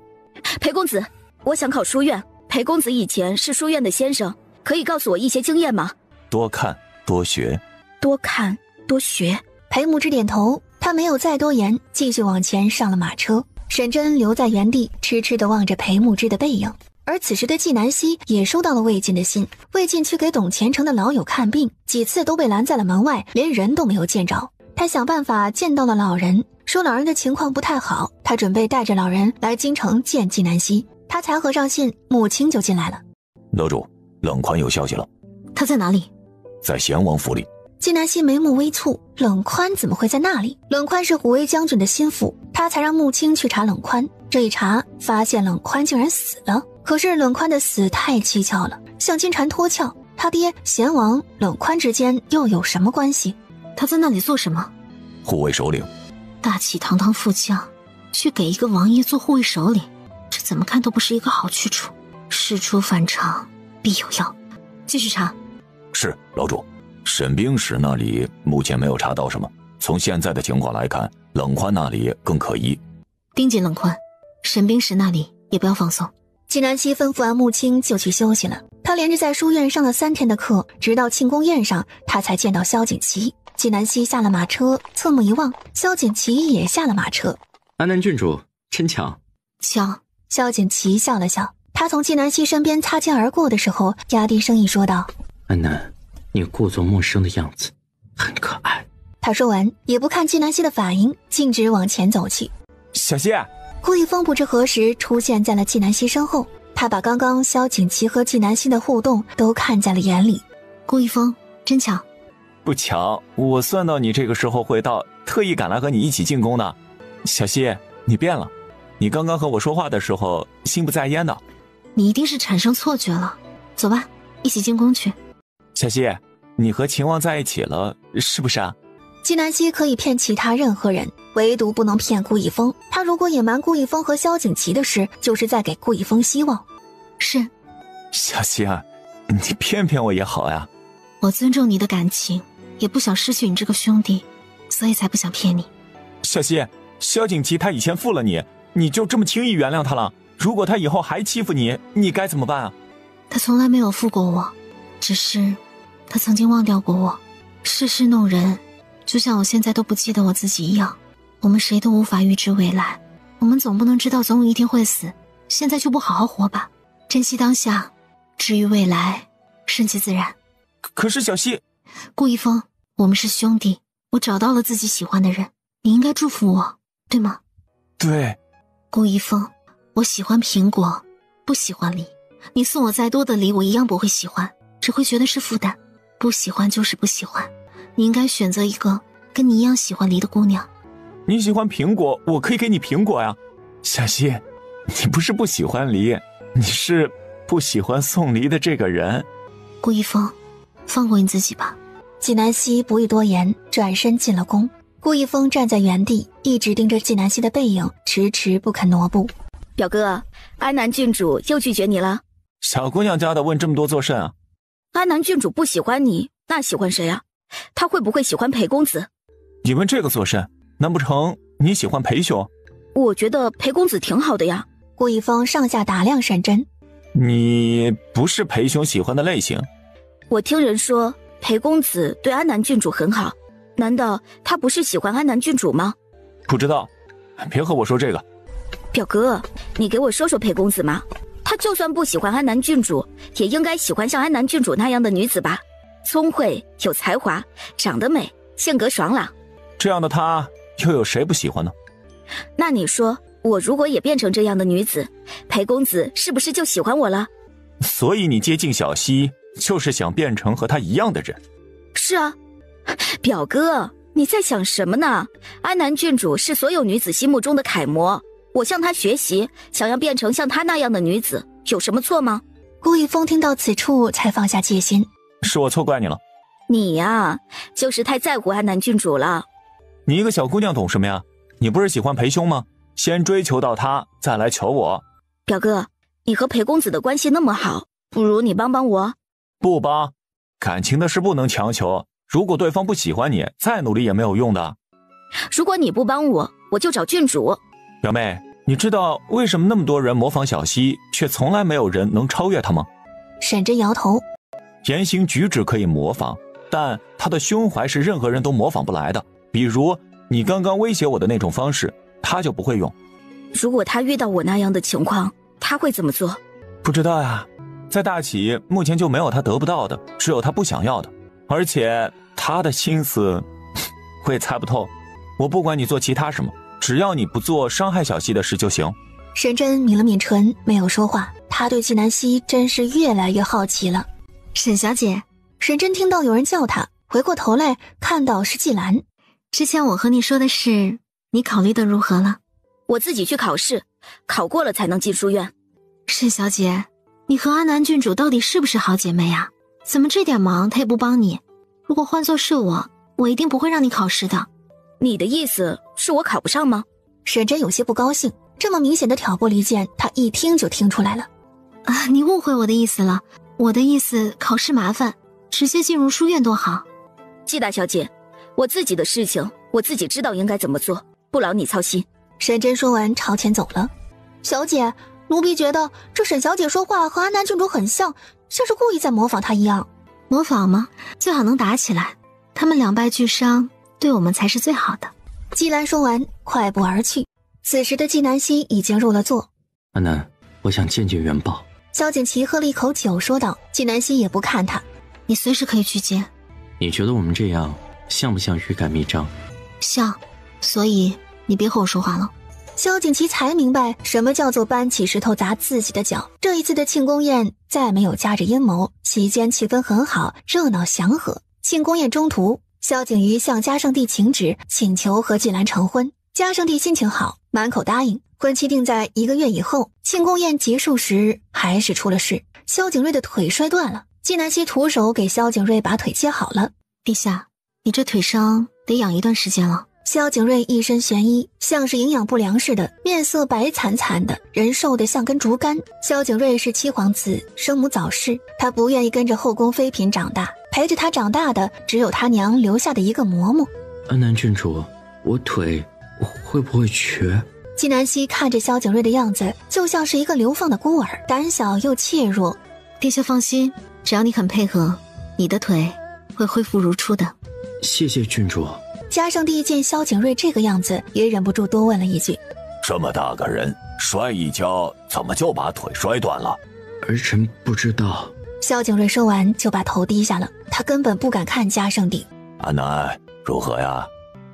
Speaker 7: 裴公子，我想考书院，裴公子以前是书院的先生，可以告诉我一些经验吗？
Speaker 11: 多看多学。
Speaker 7: 多看多学。
Speaker 1: 裴牧之点头，他没有再多言，继续往前上了马车。沈真留在原地，痴痴地望着裴牧之的背影。而此时的纪南希也收到了魏晋的信，魏晋去给董前程的老友看病，几次都被拦在了门外，连人都没有见着。他想办法见到了老人，说老人的情况不太好，他准备带着老人来京城见纪南希。他才合上信，母亲就进来了。
Speaker 11: 楼主，冷宽有消息了。
Speaker 5: 他在哪里？
Speaker 11: 在贤王府里。
Speaker 1: 纪南希眉目微蹙，冷宽怎么会在那里？冷宽是虎威将军的心腹，他才让穆青去查冷宽。这一查，发现冷宽竟然死了。可是冷宽的死太蹊跷了，像金蝉脱壳。他爹贤王冷宽之间又有什么关系？
Speaker 5: 他在那里做什么？
Speaker 11: 护卫首领。
Speaker 5: 大启堂堂副将，去给一个王爷做护卫首领，这怎么看都不是一个好去处。事出反常，必有妖。继续查。
Speaker 11: 是，老主。沈冰史那里目前没有查到什么，从现在的情况来看，冷宽那里更可疑。
Speaker 5: 盯紧冷宽，沈冰史那里也不要放松。
Speaker 1: 纪南希吩咐完穆青就去休息了。他连着在书院上了3天的课，直到庆功宴上，他才见到萧景琦。纪南希下了马车，侧目一望，萧景琦也下了马车。
Speaker 4: 安南郡主真巧。
Speaker 1: 巧。萧景琦笑了笑，他从纪南希身边擦肩而过的时候，压低声音说道：
Speaker 4: 安南，你故作陌生的样子
Speaker 2: 很可爱。
Speaker 1: 他说完，也不看季南希的反应，径直往前走去。
Speaker 15: 小希，
Speaker 1: 顾一峰不知何时出现在了季南希身后，他把刚刚萧景琦和季南希的互动都看在了眼里。
Speaker 5: 顾一峰，真巧。
Speaker 15: 不巧，我算到你这个时候会到，特意赶来和你一起进宫的。小希，你变了，你刚刚和我说话的时候心不在焉的。
Speaker 5: 你一定是产生错觉了，走吧，一起进宫去。
Speaker 15: 小希，你和秦王在一起了，是不是啊？
Speaker 1: 季南希可以骗其他任何人，唯独不能骗顾一峰。他如果隐瞒顾一峰和萧景琦的事，就是在给顾一峰希望。
Speaker 5: 是。
Speaker 15: 小希啊，你骗骗我也好呀。
Speaker 5: 我尊重你的感情，也不想失去你这个兄弟，所以才不想骗你。
Speaker 15: 小希，萧景琦他以前负了你，你就这么轻易原谅他了？如果他以后还欺负你，你该怎么办啊？
Speaker 5: 他从来没有负过我，只是他曾经忘掉过我。世事弄人，就像我现在都不记得我自己一样。我们谁都无法预知未来，我们总不能知道总有一天会死，现在就不好好活吧，珍惜当下，至于未来，顺其自然。
Speaker 15: 可是小希，
Speaker 5: 顾一峰，我们是兄弟，我找到了自己喜欢的人，你应该祝福我，对吗？
Speaker 15: 对。
Speaker 5: 顾一峰，我喜欢苹果，不喜欢梨。你送我再多的梨，我一样不会喜欢，只会觉得是负担。不喜欢就是不喜欢，你应该选择一个跟你一样喜欢梨的姑娘。
Speaker 15: 你喜欢苹果，我可以给你苹果呀。小希，你不是不喜欢梨，你是不喜欢送梨的这个人。
Speaker 5: 顾一峰，放过你自己吧。
Speaker 1: 季南希不予多言，转身进了宫。顾一峰站在原地，一直盯着季南希的背影，迟迟不肯挪步。
Speaker 7: 表哥，安南郡主又拒绝你了？
Speaker 15: 小姑娘家的问这么多做甚啊？
Speaker 7: 安南郡主不喜欢你，那喜欢谁啊？她会不会喜欢裴公子？
Speaker 15: 你问这个做甚？难不成你喜欢裴兄？
Speaker 7: 我觉得裴公子挺好的呀。
Speaker 1: 顾一峰上下打量沈真。
Speaker 15: 你不是裴兄喜欢的类型。
Speaker 7: 我听人说裴公子对安南郡主很好，难道他不是喜欢安南郡主吗？
Speaker 15: 不知道，别和我说这个。
Speaker 7: 表哥，你给我说说裴公子嘛。他就算不喜欢安南郡主，也应该喜欢像安南郡主那样的女子吧？聪慧有才华，长得美，性格爽朗，
Speaker 15: 这样的他又有谁不喜欢呢？
Speaker 7: 那你说，我如果也变成这样的女子，裴公子是不是就喜欢我了？
Speaker 15: 所以你接近小希，就是想变成和他一样的人。
Speaker 7: 是啊。表哥，你在想什么呢？安南郡主是所有女子心目中的楷模，我向她学习，想要变成像她那样的女子，有什么错吗？
Speaker 1: 顾一峰听到此处才放下戒心。
Speaker 15: 是我错怪你了。
Speaker 7: 你呀，就是太在乎安南郡主了。
Speaker 15: 你一个小姑娘懂什么呀？你不是喜欢裴兄吗？先追求到他，再来求我。
Speaker 7: 表哥，你和裴公子的关系那么好，不如你帮帮我。
Speaker 15: 不帮，感情的事不能强求。如果对方不喜欢你，再努力也没有用的。
Speaker 7: 如果你不帮我，我就找郡主。
Speaker 15: 表妹，你知道为什么那么多人模仿小希，却从来没有人能超越她吗？
Speaker 1: 沈真摇头。
Speaker 15: 言行举止可以模仿，但她的胸怀是任何人都模仿不来的。比如你刚刚威胁我的那种方式，她就不会用。
Speaker 7: 如果她遇到我那样的情况，她会怎么做？
Speaker 15: 不知道呀，在大企目前就没有她得不到的，只有她不想要的。而且她的心思我也猜不透。我不管你做其他什么，只要你不做伤害小希的事就行。
Speaker 1: 沈真抿了抿唇，没有说话。她对季南希真是越来越好奇了。
Speaker 5: 沈小姐。
Speaker 1: 沈真听到有人叫她，回过头来看到是季兰。
Speaker 5: 之前我和你说的事，你考虑的如何了？
Speaker 7: 我自己去考试，考过了才能进书院。
Speaker 5: 沈小姐，你和安南郡主到底是不是好姐妹啊？怎么这点忙她也不帮你？如果换作是我一定不会让你考试的。
Speaker 7: 你的意思是我考不上吗？
Speaker 1: 沈真有些不高兴，这么明显的挑拨离间，她一听就听出来了。
Speaker 5: 啊，你误会我的意思了。我的意思，考试麻烦，直接进入书院多好。
Speaker 7: 季大小姐，我自己的事情我自己知道应该怎么做，不劳你操心。
Speaker 1: 沈真说完朝前走了。小姐，奴婢觉得这沈小姐说话和安南郡主很像，像是故意在模仿她一样。
Speaker 5: 模仿吗？最好能打起来，他们两败俱伤，对我们才是最好的。
Speaker 1: 季兰说完快步而去。此时的季南希已经入了座。
Speaker 2: 安南，我想见见元宝。
Speaker 1: 萧景琦喝了一口酒说道。季南希也不看他。
Speaker 5: 你随时可以去见。
Speaker 2: 你觉得我们这样像不像欲盖弥彰？
Speaker 5: 像，所以你别和我说话了。
Speaker 1: 萧景琦才明白什么叫做搬起石头砸自己的脚。这一次的庆功宴再没有夹着阴谋，席间气氛很好，热闹祥和。庆功宴中途，萧景瑜向嘉圣帝请旨，请求和季兰成婚。嘉圣帝心情好，满口答应。婚期定在1个月以后。庆功宴结束时，还是出了事，萧景睿的腿摔断了。季南希徒手给萧景睿把腿接好了。
Speaker 5: 陛下，你这腿伤得养一段时间了。
Speaker 1: 萧景睿一身玄衣，像是营养不良似的，面色白惨惨的，人瘦得像根竹竿。萧景睿是七皇子，生母早逝，他不愿意跟着后宫妃嫔长大，陪着他长大的只有他娘留下的一个嬷嬷。
Speaker 2: 安南郡主，我腿会不会瘸？
Speaker 1: 季南希看着萧景睿的样子，就像是一个流放的孤儿，胆小又怯弱。
Speaker 5: 殿下放心，只要你肯配合，你的腿会恢复如初的。
Speaker 2: 谢谢郡主。
Speaker 1: 嘉圣帝见萧景睿这个样子，也忍不住多问了一句：
Speaker 13: 这么大个人，摔一跤怎么就把腿摔断了？
Speaker 2: 儿臣不知道。
Speaker 1: 萧景睿说完就把头低下了，他根本不敢看嘉圣帝。
Speaker 13: 安南如何呀？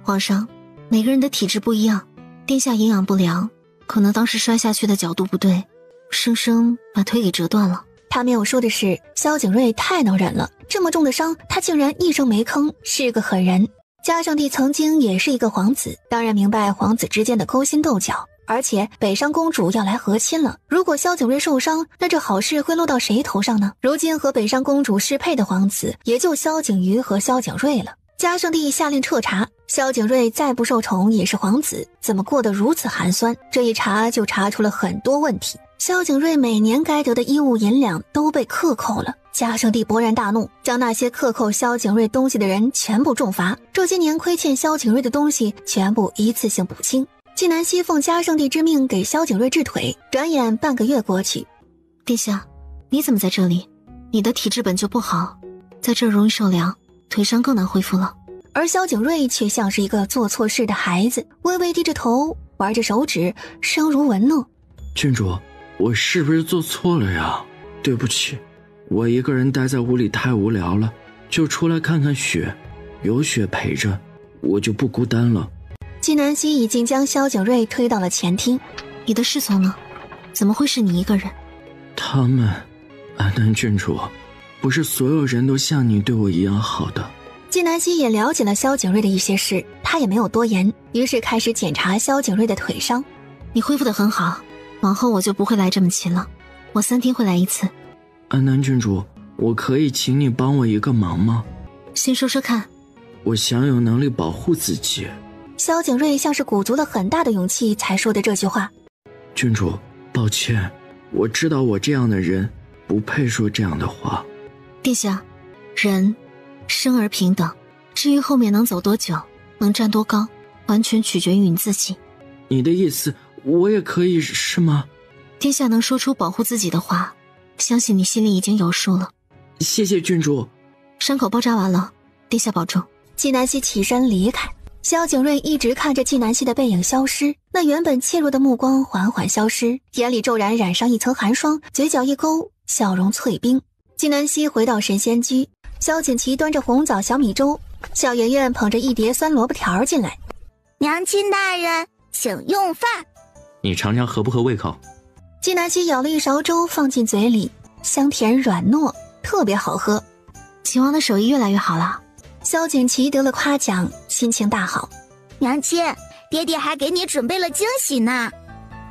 Speaker 5: 皇上，每个人的体质不一样，殿下营养不良，可能当时摔下去的角度不对，生生把腿给折断了。
Speaker 1: 他没有说的是，萧景睿太能忍了，这么重的伤他竟然一声没吭，是个狠人。嘉圣帝曾经也是一个皇子，当然明白皇子之间的勾心斗角，而且北上公主要来和亲了，如果萧景睿受伤，那这好事会落到谁头上呢？如今和北上公主适配的皇子也就萧景瑜和萧景睿了。嘉圣帝下令彻查，萧景睿再不受宠也是皇子，怎么过得如此寒酸？这一查就查出了很多问题。萧景睿每年该得的衣物银两都被克扣了，嘉圣帝勃然大怒，将那些克扣萧景睿东西的人全部重罚，这些年亏欠萧景睿的东西全部一次性补清。季南希奉嘉圣帝之命给萧景睿治腿，转眼半个月过去。
Speaker 5: 殿下，你怎么在这里？你的体质本就不好，在这儿容易受凉，腿伤更难恢复了。
Speaker 1: 而萧景睿却像是一个做错事的孩子，微微低着头，玩着手指，声如蚊诺。
Speaker 14: 郡主，我是不是做错了呀？对不起，我一个人待在屋里太无聊了，就出来看看雪，有雪陪着，我就不孤单了。
Speaker 1: 季南希已经将萧景睿推到了前厅。
Speaker 5: 你的侍从呢？怎么会是你一个人？
Speaker 14: 他们，安南郡主，不是所有人都像你对我一样好的。
Speaker 1: 季南希也了解了萧景睿的一些事，他也没有多言，于是开始检查萧景睿的腿伤。
Speaker 5: 你恢复得很好，往后我就不会来这么勤了，我3天会来一次。
Speaker 14: 安南郡主，我可以请你帮我一个忙吗？
Speaker 5: 先说说看。
Speaker 14: 我想有能力保护自己。
Speaker 1: 萧景睿像是鼓足了很大的勇气才说的这句话。
Speaker 14: 郡主，抱歉，我知道我这样的人不配说这样的话。
Speaker 5: 殿下，人生而平等，至于后面能走多久，能站多高，完全取决于你自己。
Speaker 14: 你的意思我也可以是吗？
Speaker 5: 殿下能说出保护自己的话，相信你心里已经有数了。
Speaker 14: 谢谢郡主。
Speaker 5: 伤口包扎完了，殿下保重。
Speaker 1: 季南希起身离开，萧景睿一直看着季南希的背影消失，那原本怯弱的目光缓缓消失，眼里骤然染上一层寒霜，嘴角一勾，笑容脆冰。季南希回到神仙居，萧景琦端着红枣小米粥，小圆圆捧着一碟酸萝卜条进来。
Speaker 6: 娘亲大人，请用饭。
Speaker 2: 你尝尝合不合胃口？
Speaker 1: 季南希舀了一勺粥放进嘴里，香甜软糯，特别好喝。
Speaker 5: 秦王的手艺越来越好了。
Speaker 1: 萧景琦得了夸奖，心情大好。
Speaker 6: 娘亲，爹爹还给你准备了惊喜呢。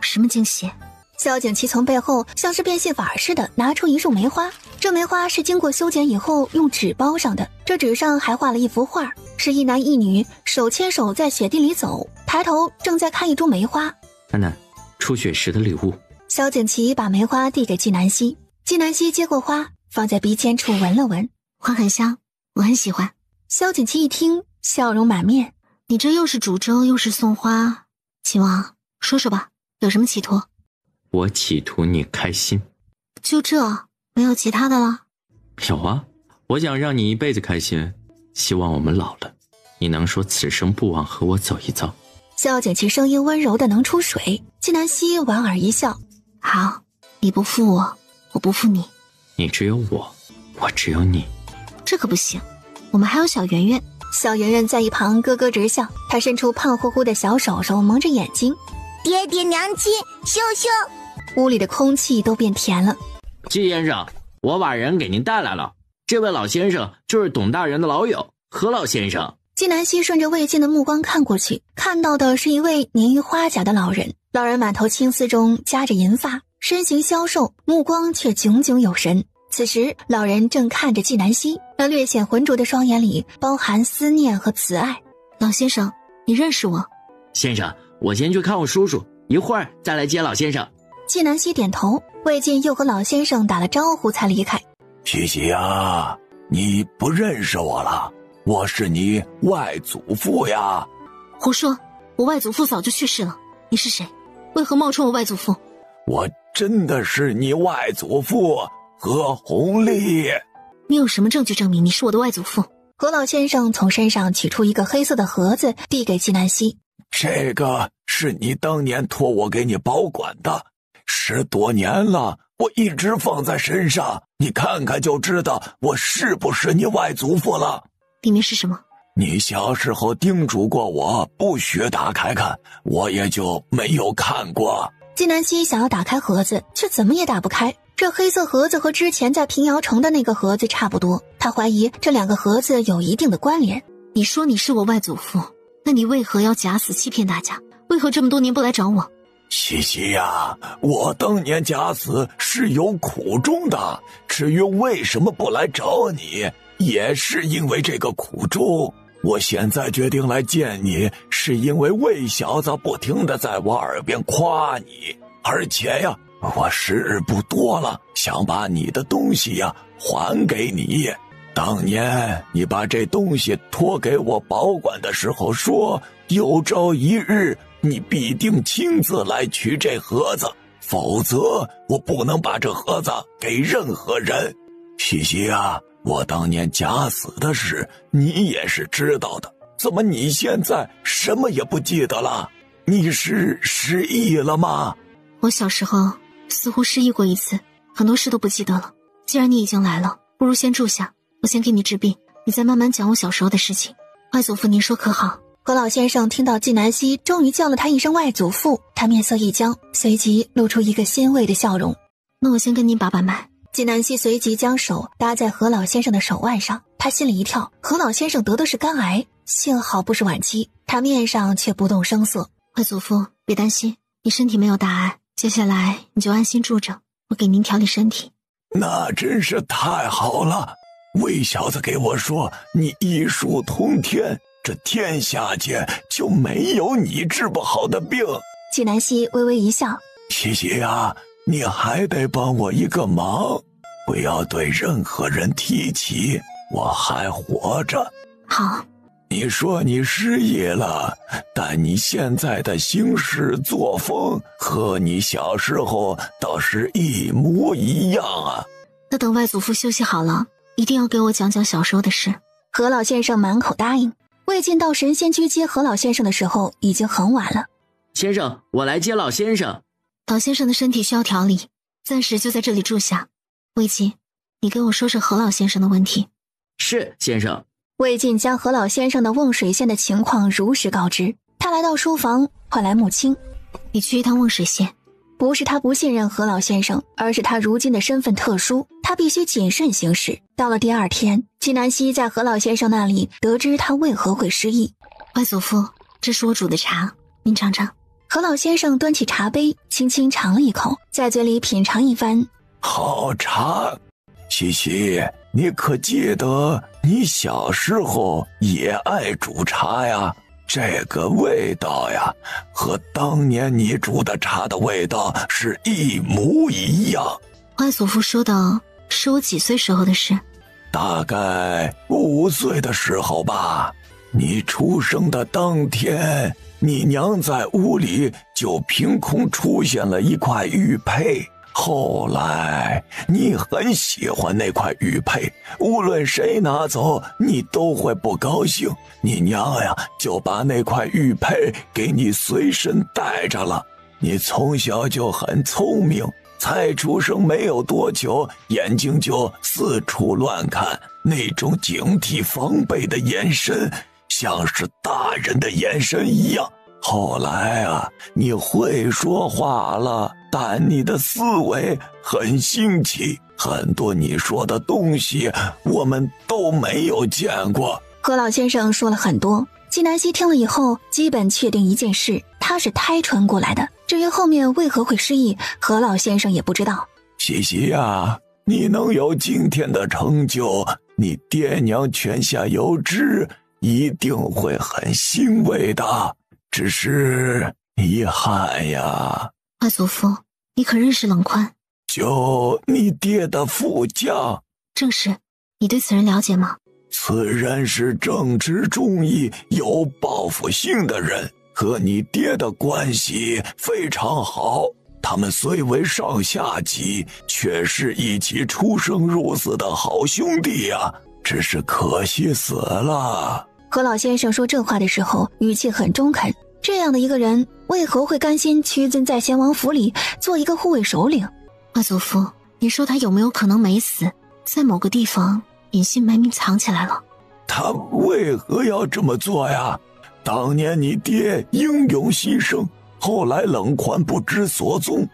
Speaker 5: 什么惊喜？
Speaker 1: 萧景琦从背后像是变戏法似的拿出一束梅花，这梅花是经过修剪以后用纸包上的，这纸上还画了一幅画，是一男一女手牵手在雪地里走，抬头正在看一株梅花。
Speaker 2: 安南，初雪时的礼物。
Speaker 1: 萧景琦把梅花递给季南希，季南希接过花，放在鼻尖处闻了闻，
Speaker 5: 花很香，我很喜欢。
Speaker 1: 萧景琦一听，笑容满面。
Speaker 5: 你这又是煮粥又是送花，秦王，说说吧，有什么企图？
Speaker 2: 我企图你开心。
Speaker 5: 就这，没有其他的了？
Speaker 2: 有啊，我想让你一辈子开心，希望我们老了，你能说此生不枉和我走一遭。
Speaker 1: 萧景琦声音温柔的能出水，季南希莞尔一笑。
Speaker 5: 好，你不负我，我不负你。
Speaker 2: 你只有我，我只有你。
Speaker 5: 这可不行，我们还有小圆圆。
Speaker 1: 小圆圆在一旁咯咯直笑，她伸出胖乎乎的小手手蒙着眼睛。
Speaker 6: 爹爹娘亲，羞羞！
Speaker 1: 屋里的空气都变甜了。
Speaker 4: 季先生，我把人给您带来了。这位老先生就是董大人的老友何老先生。
Speaker 1: 季南希顺着魏晋的目光看过去，看到的是一位年逾花甲的老人。老人满头青丝中夹着银发，身形消瘦，目光却炯炯有神。此时老人正看着季南希，那略显浑浊的双眼里包含思念和慈爱。
Speaker 5: 老先生，你认识我？
Speaker 4: 先生，我先去看我叔叔，一会儿再来接老先生。
Speaker 1: 季南希点头，魏晋又和老先生打了招呼才离开。
Speaker 10: 西西啊，你不认识我了？我是你外祖父呀！
Speaker 5: 胡说，我外祖父早就去世了。你是谁？为何冒充我外祖父？
Speaker 10: 我真的是你外祖父何鸿立。
Speaker 5: 你有什么证据证明你是我的外祖父？
Speaker 1: 何老先生从身上取出一个黑色的盒子，递给季南希。
Speaker 10: 这个是你当年托我给你保管的，10多年了，我一直放在身上，你看看就知道我是不是你外祖父了。
Speaker 5: 里面是什么？
Speaker 10: 你小时候叮嘱过我不许打开看，我也就没有看过。
Speaker 1: 季南希想要打开盒子，却怎么也打不开。这黑色盒子和之前在平遥城的那个盒子差不多，他怀疑这2个盒子有一定的关联。
Speaker 5: 你说你是我外祖父，那你为何要假死欺骗大家？为何这么多年不来找我？
Speaker 10: 西西呀，我当年假死是有苦衷的，至于为什么不来找你，也是因为这个苦衷。我现在决定来见你，是因为魏小子不停地在我耳边夸你，而且呀，我时日不多了，想把你的东西呀还给你。当年你把这东西托给我保管的时候说，有朝一日你必定亲自来取这盒子，否则我不能把这盒子给任何人。西西啊，我当年假死的事你也是知道的，怎么你现在什么也不记得了？你是失忆了吗？
Speaker 5: 我小时候似乎失忆过一次，很多事都不记得了。既然你已经来了，不如先住下，我先给你治病，你再慢慢讲我小时候的事情。外祖父您说可好？
Speaker 1: 何老先生听到季南希终于叫了他一声外祖父，他面色一僵，随即露出一个欣慰的笑容。
Speaker 5: 那我先跟您把把脉。
Speaker 1: 季南希随即将手搭在何老先生的手腕上，他心里一跳，何老先生得的是肝癌，幸好不是晚期，他面上却不动声色。
Speaker 5: 外祖父别担心，你身体没有大碍，接下来你就安心住着，我给您调理身体。
Speaker 10: 那真是太好了，魏小子给我说你医术通天，这天下间就没有你治不好的病。
Speaker 1: 季南希微微一笑，
Speaker 10: 西西啊，你还得帮我一个忙，不要对任何人提起我还活着。
Speaker 5: 好。
Speaker 10: 你说你失忆了，但你现在的行事作风和你小时候倒是一模一样啊。
Speaker 5: 那等外祖父休息好了，一定要给我讲讲小时候的事。
Speaker 1: 何老先生满口答应。魏晋到神仙居接何老先生的时候已经很晚了。
Speaker 4: 先生，我来接老先生。
Speaker 5: 老先生的身体需要调理，暂时就在这里住下。魏晋，你给我说说何老先生的问题。
Speaker 4: 是，先生。
Speaker 1: 魏晋将何老先生的瓮水县的情况如实告知。他来到书房，唤来穆青。
Speaker 5: 你去一趟瓮水县。
Speaker 1: 不是他不信任何老先生，而是他如今的身份特殊，他必须谨慎行事。到了第2天，季南希在何老先生那里得知他为何会失忆。
Speaker 5: 外祖父，这是我煮的茶，您尝尝。
Speaker 1: 何老先生端起茶杯，轻轻尝了一口，在嘴里品尝一番。
Speaker 10: 好茶。西西，你可记得你小时候也爱煮茶呀？这个味道呀，和当年你煮的茶的味道是一模一样。
Speaker 5: 外祖父说的是我几岁时候的事？
Speaker 10: 大概5岁的时候吧。你出生的当天，你娘在屋里就凭空出现了一块玉佩。后来你很喜欢那块玉佩，无论谁拿走你都会不高兴，你娘呀就把那块玉佩给你随身带着了。你从小就很聪明，才出生没有多久，眼睛就四处乱看，那种警惕防备的眼神，像是大人的眼神一样。后来啊，你会说话了，但你的思维很新奇，很多你说的东西我们都没有见过。
Speaker 1: 何老先生说了很多，纪南希听了以后基本确定一件事，他是胎传过来的。至于后面为何会失忆，何老先生也不知道。
Speaker 10: 西西啊，你能有今天的成就，你爹娘泉下有知，一定会很欣慰的。只是遗憾呀。
Speaker 5: 外祖父，你可认识冷宽？
Speaker 10: 就你爹的副将。
Speaker 5: 正是。你对此人了解吗？
Speaker 10: 此人是正直忠义、有报复性的人，和你爹的关系非常好。他们虽为上下级，却是一起出生入死的好兄弟呀。只是可惜死了。
Speaker 1: 何老先生说这话的时候语气很中肯，这样的一个人为何会甘心屈尊在贤王府里做一个护卫首领？
Speaker 5: 外祖父，你说他有没有可能没死，在某个地方隐姓埋名藏起来了？
Speaker 10: 他为何要这么做呀？当年你爹英勇牺牲，后来冷宽不知所踪，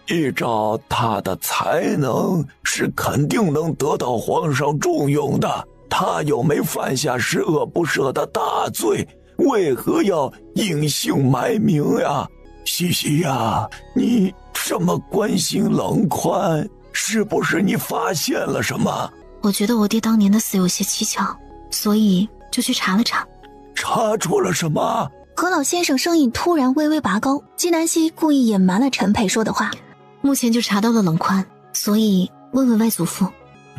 Speaker 10: 依照他的才能是肯定能得到皇上重用的。他又没犯下十恶不赦的大罪，为何要隐姓埋名呀？西西呀，你这么关心冷宽，是不是你发现了什么？
Speaker 5: 我觉得我爹当年的死有些蹊跷，所以就去查了查。
Speaker 10: 查出了什么？
Speaker 1: 何老先生声音突然微微拔高，纪南希故意隐瞒了陈佩说的话。
Speaker 5: 目前就查到了冷宽，所以问问外祖父。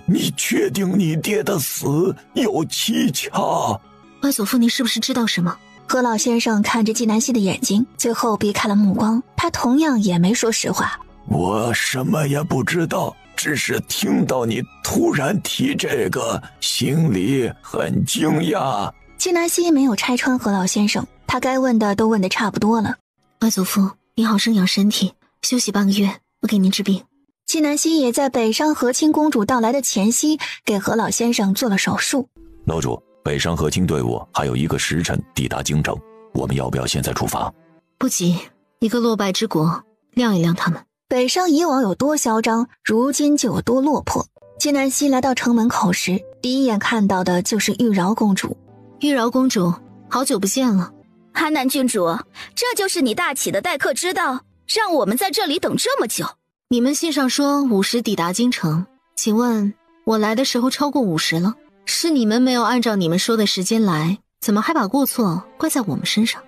Speaker 10: 你确定你爹的死有蹊跷？
Speaker 5: 外祖父，你是不是知道什么？
Speaker 1: 何老先生看着纪南希的眼睛，最后避开了目光，他同样也没说实话。
Speaker 10: 我什么也不知道，只是听到你突然提这个，心里很惊讶。
Speaker 1: 纪南希没有拆穿何老先生，他该问的都问得差不多了。
Speaker 5: 外祖父，你好生养身体，休息半个月，我给您治病。
Speaker 1: 纪南希也在北商和亲公主到来的前夕，给何老先生做了手术。
Speaker 11: 楼主，北商和亲队伍还有1个时辰抵达京城，我们要不要现在出发？
Speaker 5: 不急，一个落败之国，晾一晾他们。
Speaker 1: 北商以往有多嚣张，如今就有多落魄。纪南希来到城门口时，第一眼看到的就是玉娆公主。
Speaker 5: 玉娆公主，好久不见了。
Speaker 7: 安南郡主，这就是你大启的待客之道，让我们在这里等这么久。
Speaker 5: 你们信上说5时抵达京城，请问我来的时候超过5时了？是你们没有按照你们说的时间来，怎么还把过错怪在我们身上？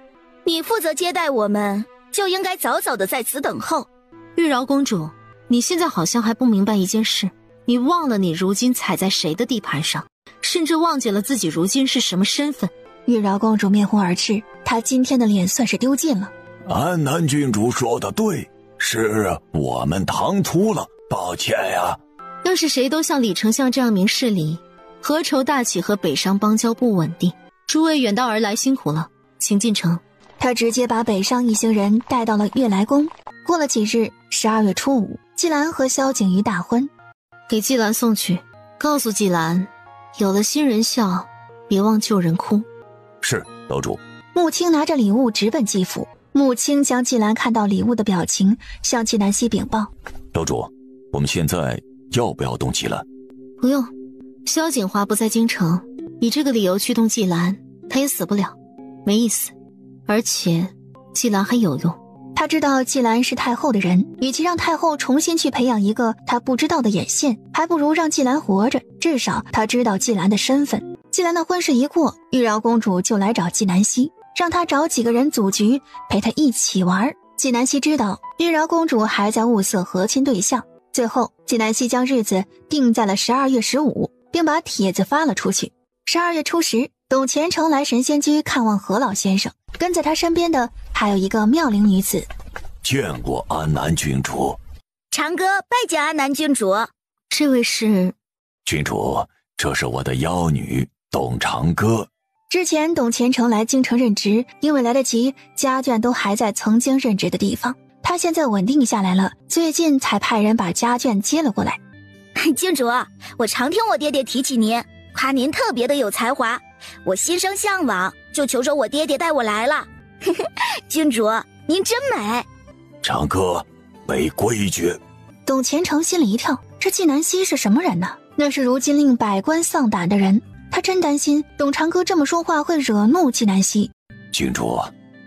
Speaker 7: 你负责接待我们，就应该早早的在此等候。
Speaker 5: 玉娆公主，你现在好像还不明白一件事，你忘了你如今踩在谁的地盘上，甚至忘记了自己如今是什么身份。
Speaker 1: 玉娆公主面红耳赤，她今天的脸算是丢尽了。
Speaker 10: 安南郡主说的对，是我们唐突了，抱歉呀。
Speaker 5: 要是谁都像李丞相这样明事理，何愁大启和北商邦交不稳定？诸位远道而来辛苦了，请进城。
Speaker 1: 他直接把北商一行人带到了悦来宫。过了几日，12月初5，季兰和萧景瑜大婚。
Speaker 5: 给季兰送去，告诉季兰，有了新人笑，别忘旧人哭。
Speaker 11: 是，楼主。
Speaker 1: 穆青拿着礼物直奔季府。穆青将季兰看到礼物的表情向纪南希禀报。
Speaker 11: 楼主，我们现在要不要动季兰？
Speaker 5: 不用，萧景华不在京城，以这个理由去动季兰，他也死不了，没意思。而且季兰还有用。
Speaker 1: 他知道季兰是太后的人，与其让太后重新去培养一个他不知道的眼线，还不如让季兰活着，至少他知道季兰的身份。季兰的婚事一过，玉娆公主就来找纪南希，让他找几个人组局陪他一起玩。纪南希知道玉娆公主还在物色和亲对象，最后纪南希将日子定在了12月15，并把帖子发了出去。12月初10，董虔诚来神仙居看望何老先生，跟在他身边的还有一个妙龄女子。
Speaker 10: 见过安南郡主。
Speaker 7: 长哥拜见安南郡主。
Speaker 5: 这位是？
Speaker 10: 郡主，这是我的妖女董长歌。
Speaker 1: 之前董虔诚来京城任职，因为来得及，家眷都还在曾经任职的地方。他他现在稳定下来了，最近才派人把家眷接了过来。
Speaker 6: 郡主，我常听我爹爹提起您，夸您特别的有才华，我心生向往，就求着我爹爹带我来了。郡主，您真美。
Speaker 13: 长歌，没规矩。
Speaker 1: 董虔诚心里一跳，这纪南希是什么人呢？那是如今令百官丧胆的人，他真担心董长歌这么说话会惹怒纪南希。
Speaker 13: 郡主，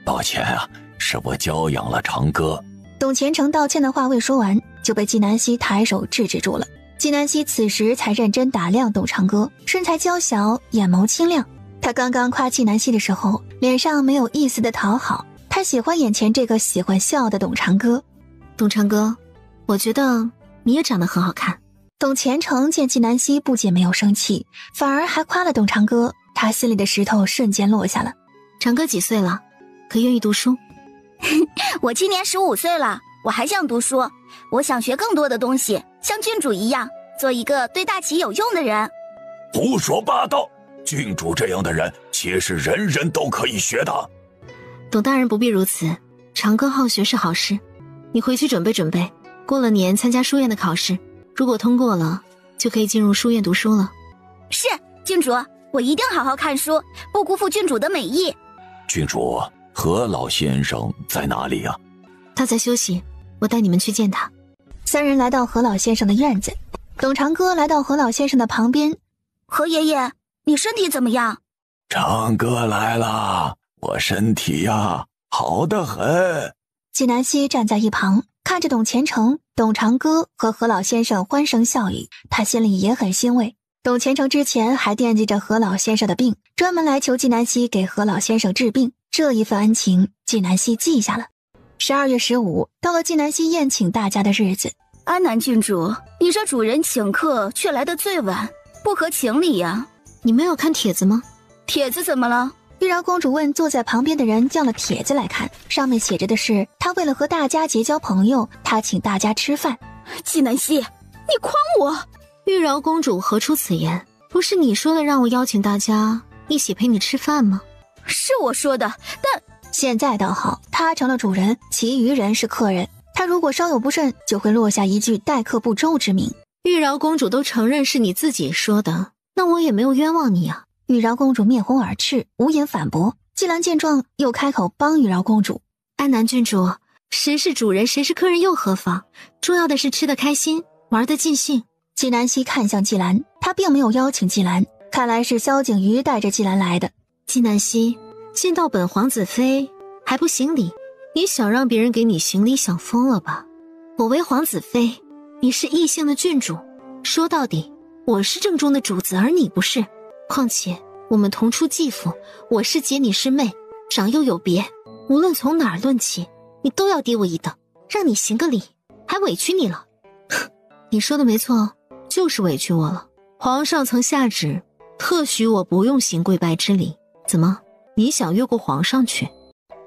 Speaker 13: 抱歉啊，是我娇养了长歌。
Speaker 1: 董虔诚道歉的话未说完，就被纪南希抬手制止住了。纪南希此时才认真打量董长歌，身材娇小，眼眸清亮。他刚刚夸纪南希的时候，脸上没有一丝的讨好，他喜欢眼前这个喜欢笑的董长歌。
Speaker 5: 董长歌，我觉得你也长得很好看。
Speaker 1: 董虔诚见纪南希不仅没有生气，反而还夸了董长歌，他心里的石头瞬间落下了。
Speaker 5: 长歌几岁了？可愿意读书？
Speaker 6: 我今年15岁了，我还想读书，我想学更多的东西，像郡主一样，做一个对大齐有用的人。
Speaker 13: 胡说八道！郡主这样的人，且是人人都可以学的。
Speaker 5: 董大人不必如此，长歌好学是好事。你回去准备准备，过了年参加书院的考试，如果通过了，就可以进入书院读书了。
Speaker 6: 是，郡主，我一定好好看书，不辜负郡主的美意。
Speaker 13: 郡主，何老先生在哪里啊？
Speaker 5: 他在休息，我带你们去见他。
Speaker 1: 三人来到何老先生的院子，董长歌来到何老先生的旁边。
Speaker 6: 何爷爷，你身体怎么样？
Speaker 13: 长歌来了，我身体呀，好得很。
Speaker 1: 纪南希站在一旁，看着董虔诚、董长歌和何老先生欢声笑语，他心里也很欣慰。董虔诚之前还惦记着何老先生的病，专门来求纪南希给何老先生治病，这一份恩情纪南希记下了。12月15到了纪南希宴请大家的日子。
Speaker 6: 安南郡主，你这主人请客却来得最晚，不合情理呀。
Speaker 5: 你没有看帖子吗？
Speaker 6: 帖子怎么了？
Speaker 1: 玉娆公主问坐在旁边的人，叫了帖子来看，上面写着的是她为了和大家结交朋友，她请大家吃饭。
Speaker 6: 纪南希，你诓我！
Speaker 5: 玉娆公主何出此言？不是你说的让我邀请大家一起陪你吃饭吗？
Speaker 6: 是我说的，但
Speaker 1: 现在倒好，她成了主人，其余人是客人，她如果稍有不慎，就会落下一句待客不周之名。
Speaker 5: 玉娆公主都承认是你自己说的，那我也没有冤枉你啊。
Speaker 1: 玉娆公主面红耳赤，无言反驳。季兰见状，又开口帮玉娆公主：“
Speaker 5: 安南郡主，谁是主人，谁是客人又何妨？重要的是吃得开心，玩得尽兴。”
Speaker 1: 纪南希看向季兰，她并没有邀请季兰，看来是萧景瑜带着季兰来的。
Speaker 5: 纪南希，见到本皇子妃还不行礼，你想让别人给你行礼，想疯了吧？我为皇子妃，你是异姓的郡主，说到底，我是正宗的主子，而你不是。况且我们同出继父，我是姐，你是妹，长幼有别，无论从哪儿论起，你都要低我一等，让你行个礼，还委屈你了。你说的没错，就是委屈我了。皇上曾下旨，特许我不用行跪拜之礼。怎么，你想越过皇上去？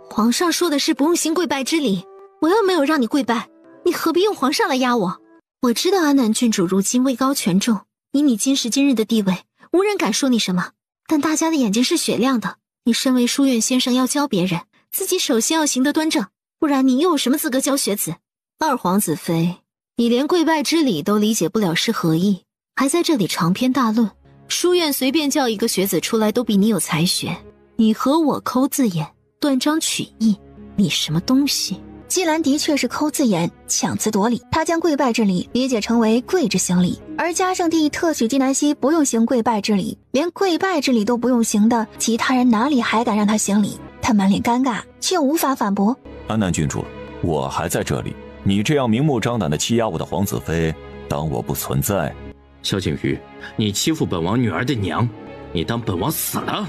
Speaker 5: 皇上说的是不用行跪拜之礼，我又没有让你跪拜，你何必用皇上来压我？我知道安南郡主如今位高权重，以你今时今日的地位，无人敢说你什么，但大家的眼睛是雪亮的。你身为书院先生，要教别人，自己首先要行得端正，不然你又有什么资格教学子？二皇子妃，你连跪拜之礼都理解不了是何意，还在这里长篇大论。书院随便叫一个学子出来都比你有才学，你和我抠字眼，断章取义，你什么东西？
Speaker 1: 季兰的确是抠字眼，强词夺理。他将跪拜之礼理解成为跪着行礼，而嘉圣帝特许纪南希不用行跪拜之礼，连跪拜之礼都不用行的，其他人哪里还敢让他行礼？他满脸尴尬，却无法反驳。
Speaker 11: 安南郡主，我还在这里，你这样明目张胆地欺压我的皇子妃，当我不存在？
Speaker 4: 萧景瑜，你欺负本王女儿的娘，你当本王死了？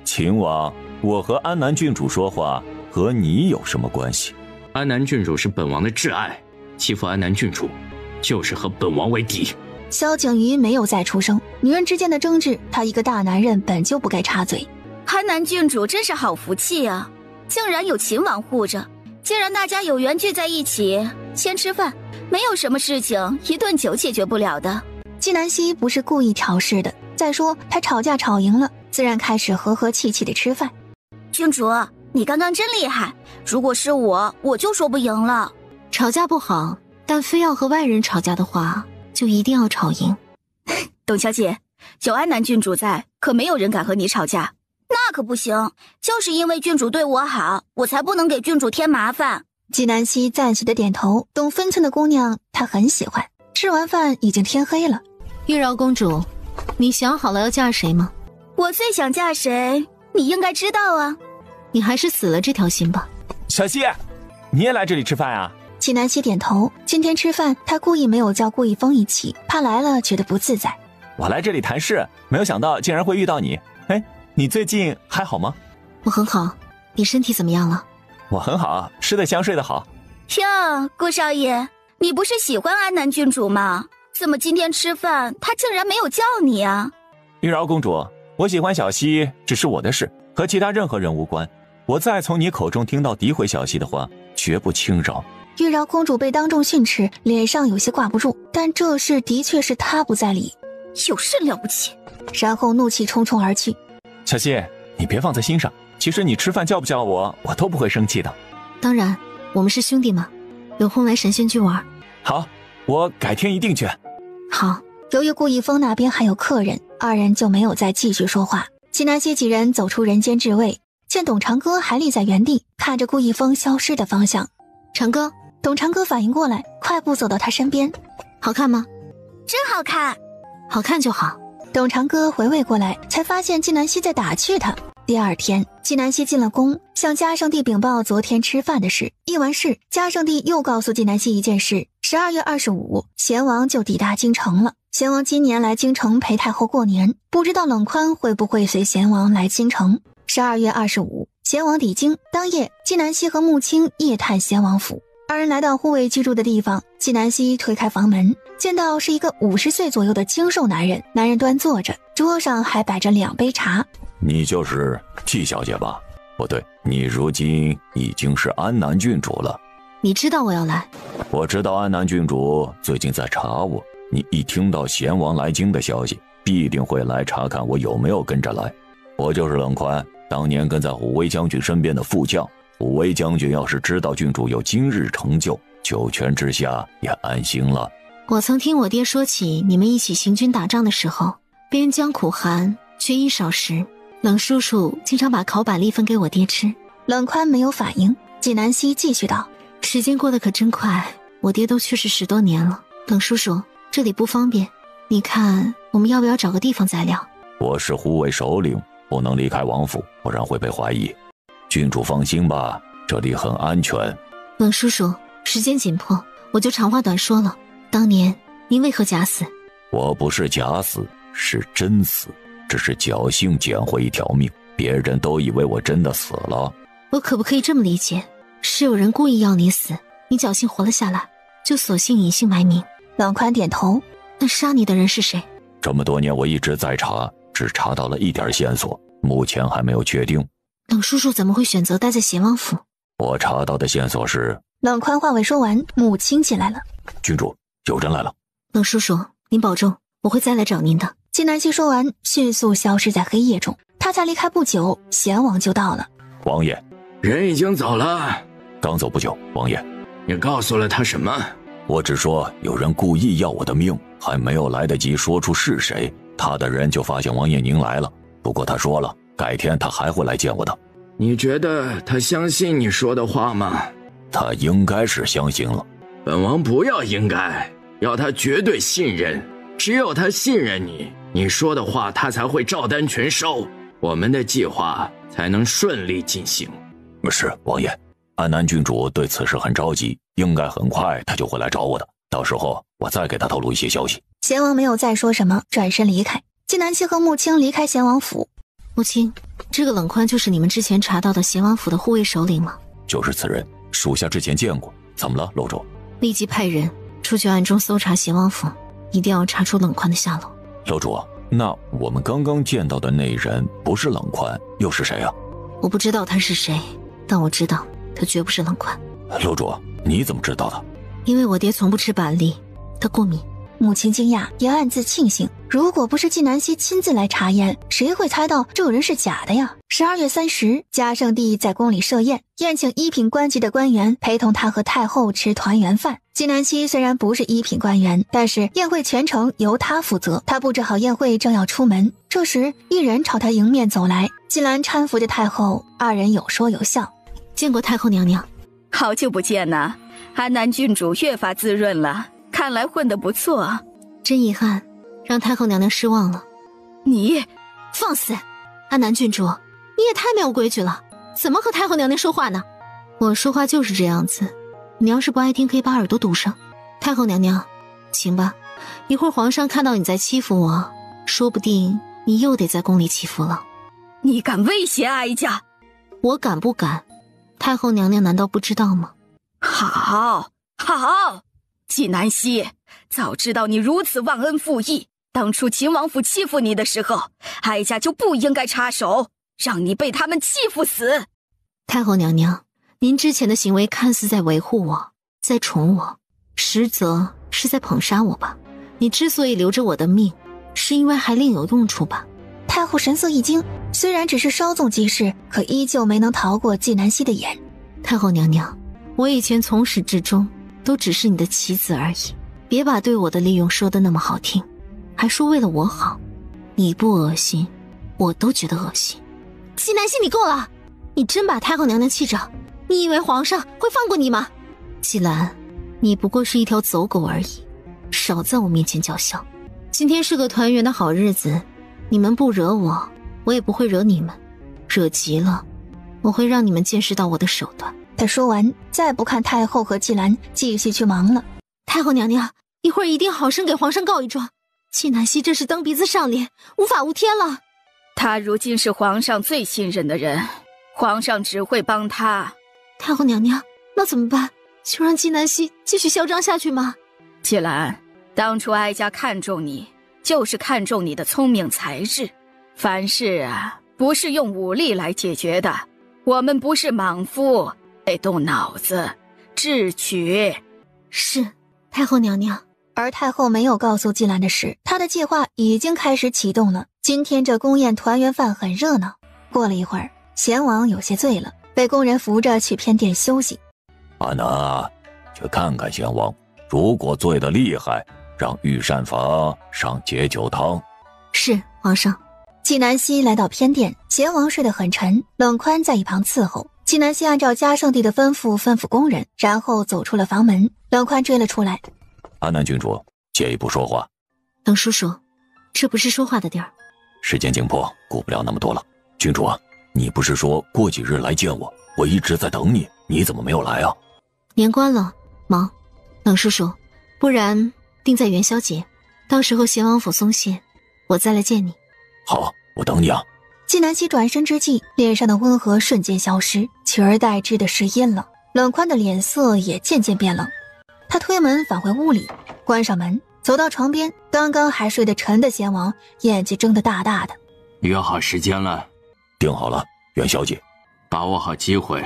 Speaker 11: 秦王，我和安南郡主说话，和你有什么关系？
Speaker 4: 安南郡主是本王的挚爱，欺负安南郡主，就是和本王为敌。
Speaker 1: 萧景瑜没有再出声，女人之间的争执，他一个大男人本就不该插嘴。
Speaker 6: 安南郡主真是好福气啊，竟然有秦王护着。既然大家有缘聚在一起，先吃饭，没有什么事情一顿酒解决不了的。
Speaker 1: 纪南希不是故意挑事的，再说他吵架吵赢了，自然开始和和气气的吃饭。
Speaker 6: 郡主，你刚刚真厉害，如果是我就说不赢了。
Speaker 5: 吵架不好，但非要和外人吵架的话，就一定要吵赢。
Speaker 7: 董小姐，有安南郡主在，可没有人敢和你吵架。
Speaker 6: 那可不行，就是因为郡主对我好，我才不能给郡主添麻烦。
Speaker 1: 纪南希赞许的点头，懂分寸的姑娘她很喜欢。吃完饭已经天黑了。
Speaker 5: 玉娆公主，你想好了要嫁谁吗？
Speaker 6: 我最想嫁谁，你应该知道啊。
Speaker 5: 你还是死了这条心吧。
Speaker 15: 小希，你也来这里吃饭啊？
Speaker 1: 纪南希点头。今天吃饭，她故意没有叫顾一峰一起，怕来了觉得不自在。
Speaker 15: 我来这里谈事，没有想到竟然会遇到你。哎，你最近还好吗？
Speaker 5: 我很好，你身体怎么样了？
Speaker 15: 我很好，吃得香睡得好。
Speaker 6: 哟，顾少爷，你不是喜欢安南郡主吗？怎么今天吃饭他竟然没有叫你啊？
Speaker 15: 玉娆公主，我喜欢小希只是我的事，和其他任何人无关。我再从你口中听到诋毁小希的话，绝不轻饶。
Speaker 1: 玉娆公主被当众训斥，脸上有些挂不住，但这事的确是她不在理，
Speaker 6: 有甚了不起？
Speaker 1: 然后怒气冲冲而去。
Speaker 15: 小希，你别放在心上，其实你吃饭叫不叫我都不会生气的。
Speaker 5: 当然，我们是兄弟嘛，有空来神仙居玩。
Speaker 15: 好，我改天一定去。
Speaker 1: 好。由于顾一峰那边还有客人，二人就没有再继续说话。纪南希几人走出人间至味，见董长歌还立在原地，看着顾一峰消失的方向。长歌，董长歌反应过来，快步走到他身边。好看吗？
Speaker 6: 真好看。
Speaker 5: 好看就好。
Speaker 1: 董长歌回味过来，才发现纪南希在打趣他。第二天，纪南希进了宫，向嘉圣帝禀报昨天吃饭的事。议完事，嘉圣帝又告诉纪南希一件事：12月25，贤王就抵达京城了。贤王今年来京城陪太后过年，不知道冷宽会不会随贤王来京城。12月25，贤王抵京，当夜，纪南希和穆青夜探贤王府。二人来到护卫居住的地方，纪南希推开房门，见到是一个50岁左右的精瘦男人。男人端坐着，桌上还摆着2杯茶。
Speaker 13: 你就是纪小姐吧？不对，你如今已经是安南郡主了。
Speaker 5: 你知道我要来？
Speaker 13: 我知道安南郡主最近在查我。你一听到贤王来京的消息，必定会来查看我有没有跟着来。我就是冷宽，当年跟在虎威将军身边的副将。虎威将军要是知道郡主有今日成就，九泉之下也安心了。
Speaker 5: 我曾听我爹说起你们一起行军打仗的时候，边疆苦寒，缺衣少食，冷叔叔经常把烤板栗分给我爹吃。
Speaker 1: 冷宽没有反应。纪南希继续道：
Speaker 5: 时间过得可真快，我爹都去世10多年了。冷叔叔，这里不方便，你看我们要不要找个地方再聊？
Speaker 13: 我是护卫首领，不能离开王府，不然会被怀疑。郡主放心吧，这里很安全。
Speaker 5: 冷叔叔，时间紧迫，我就长话短说了。当年您为何假死？
Speaker 13: 我不是假死，是真死，只是侥幸捡回一条命，别人都以为我真的死了。
Speaker 5: 我可不可以这么理解，是有人故意要你死，你侥幸活了下来，就索性隐姓埋名？
Speaker 1: 冷宽点头。
Speaker 5: 那杀你的人是谁？
Speaker 13: 这么多年我一直在查，只查到了一点线索，目前还没有确定。
Speaker 5: 冷叔叔怎么会选择待在贤王府？
Speaker 13: 我查到的线索是……
Speaker 1: 冷宽话未说完，母亲进来了。
Speaker 13: 郡主，有人来了。
Speaker 5: 冷叔叔，您保重，我会再来找您的。
Speaker 1: 纪南希说完，迅速消失在黑夜中。他才离开不久，贤王就到了。
Speaker 13: 王爷，
Speaker 14: 人已经走了。
Speaker 13: 刚走不久，王爷。
Speaker 14: 你告诉了他什么？
Speaker 13: 我只说有人故意要我的命，还没有来得及说出是谁，他的人就发现王爷您来了。不过他说了，改天他还会来见我的。
Speaker 14: 你觉得他相信你说的话吗？
Speaker 13: 他应该是相信了。
Speaker 14: 本王不要应该，要他绝对信任。只有他信任你，你说的话他才会照单全收，我们的计划才能顺利进行。
Speaker 13: 是，王爷。安南郡主对此事很着急，应该很快他就会来找我的，到时候我再给他透露一些消息。
Speaker 1: 贤王没有再说什么，转身离开。纪南希和穆青离开贤王府。
Speaker 5: 穆青，这个冷宽就是你们之前查到的贤王府的护卫首领吗？
Speaker 13: 就是此人，属下之前见过。怎么了，楼主？
Speaker 5: 立即派人出去暗中搜查贤王府，一定要查出冷宽的下落。
Speaker 13: 楼主，那我们刚刚见到的那人不是冷宽，又是谁啊？
Speaker 5: 我不知道他是谁，但我知道他绝不是冷宽。
Speaker 13: 楼主，你怎么知道的？
Speaker 5: 因为我爹从不吃板栗，他过敏。
Speaker 1: 母亲惊讶，也暗自庆幸，如果不是纪南希亲自来查验，谁会猜到这人是假的呀？12月30日，嘉圣帝在宫里设宴，宴请1品官级的官员陪同他和太后吃团圆饭。纪南希虽然不是1品官员，但是宴会全程由他负责。他布置好宴会，正要出门，这时一人朝他迎面走来，纪兰搀扶着太后，二人有说有笑。
Speaker 5: 见过太后娘娘，
Speaker 18: 好久不见呐，安南郡主越发滋润了，看来混得不错。
Speaker 5: 真遗憾，让太后娘娘失望了。
Speaker 18: 你
Speaker 5: 放肆！安南郡主，你也太没有规矩了，怎么和太后娘娘说话呢？我说话就是这样子，你要是不爱听，可以把耳朵堵上。太后娘娘，行吧，一会儿皇上看到你在欺负我，说不定你又得在宫里祈福了。
Speaker 18: 你敢威胁哀家？
Speaker 5: 我敢不敢？太后娘娘难道不知道吗？
Speaker 18: 好，纪南希，早知道你如此忘恩负义，当初秦王府欺负你的时候，哀家就不应该插手，让你被他们欺负死。
Speaker 5: 太后娘娘，您之前的行为看似在维护我，在宠我，实则是在捧杀我吧？你之所以留着我的命，是因为还另有用处吧？
Speaker 1: 太后神色一惊，虽然只是稍纵即逝，可依旧没能逃过纪南希的眼。
Speaker 5: 太后娘娘，我以前从始至终都只是你的棋子而已，别把对我的利用说得那么好听，还说为了我好，你不恶心，我都觉得恶心。纪南希，你够了！你真把太后娘娘气着？你以为皇上会放过你吗？纪兰，你不过是一条走狗而已，少在我面前叫嚣。今天是个团圆的好日子，你们不惹我，我也不会惹你们，惹急了，我会让你们见识到我的手段。
Speaker 1: 他说完，再不看太后和纪兰，继续去忙了。
Speaker 5: 太后娘娘，一会儿一定好生给皇上告一状。纪南希这是蹬鼻子上脸，无法无天了。
Speaker 18: 他如今是皇上最信任的人，皇上只会帮他。
Speaker 5: 太后娘娘，那怎么办？就让纪南希继续嚣张下去吗？
Speaker 18: 纪兰，当初哀家看中你，就是看中你的聪明才智。凡事啊，不是用武力来解决的。我们不是莽夫，得动脑子，智取。
Speaker 5: 是，太后娘娘。
Speaker 1: 而太后没有告诉纪兰的是，她的计划已经开始启动了。今天这宫宴团圆饭很热闹。过了一会儿，贤王有些醉了，被宫人扶着去偏殿休息。
Speaker 13: 阿南，去看看贤王，如果醉得厉害，让御膳房上解酒汤。
Speaker 5: 是，皇上。
Speaker 1: 纪南希来到偏殿，贤王睡得很沉，冷宽在一旁伺候。纪南希按照嘉圣帝的吩咐吩咐工人，然后走出了房门。冷宽追了出来。
Speaker 13: 安南郡主，借一步说话。
Speaker 5: 冷叔叔，这不是说话的地儿。
Speaker 13: 时间紧迫，顾不了那么多了。郡主啊，你不是说过几日来见我？我一直在等你，你怎么没有来啊？
Speaker 5: 年关了，忙。冷叔叔，不然定在元宵节，到时候贤王府松懈，我再来见你。
Speaker 13: 好，我等你啊。
Speaker 1: 纪南希转身之际，脸上的温和瞬间消失，取而代之的是阴冷。冷宽的脸色也渐渐变冷。他推门返回屋里，关上门，走到床边，刚刚还睡得沉的贤王眼睛睁得大大的。
Speaker 4: 约好时间了。
Speaker 13: 定好了，元宵节。
Speaker 4: 把握好机会，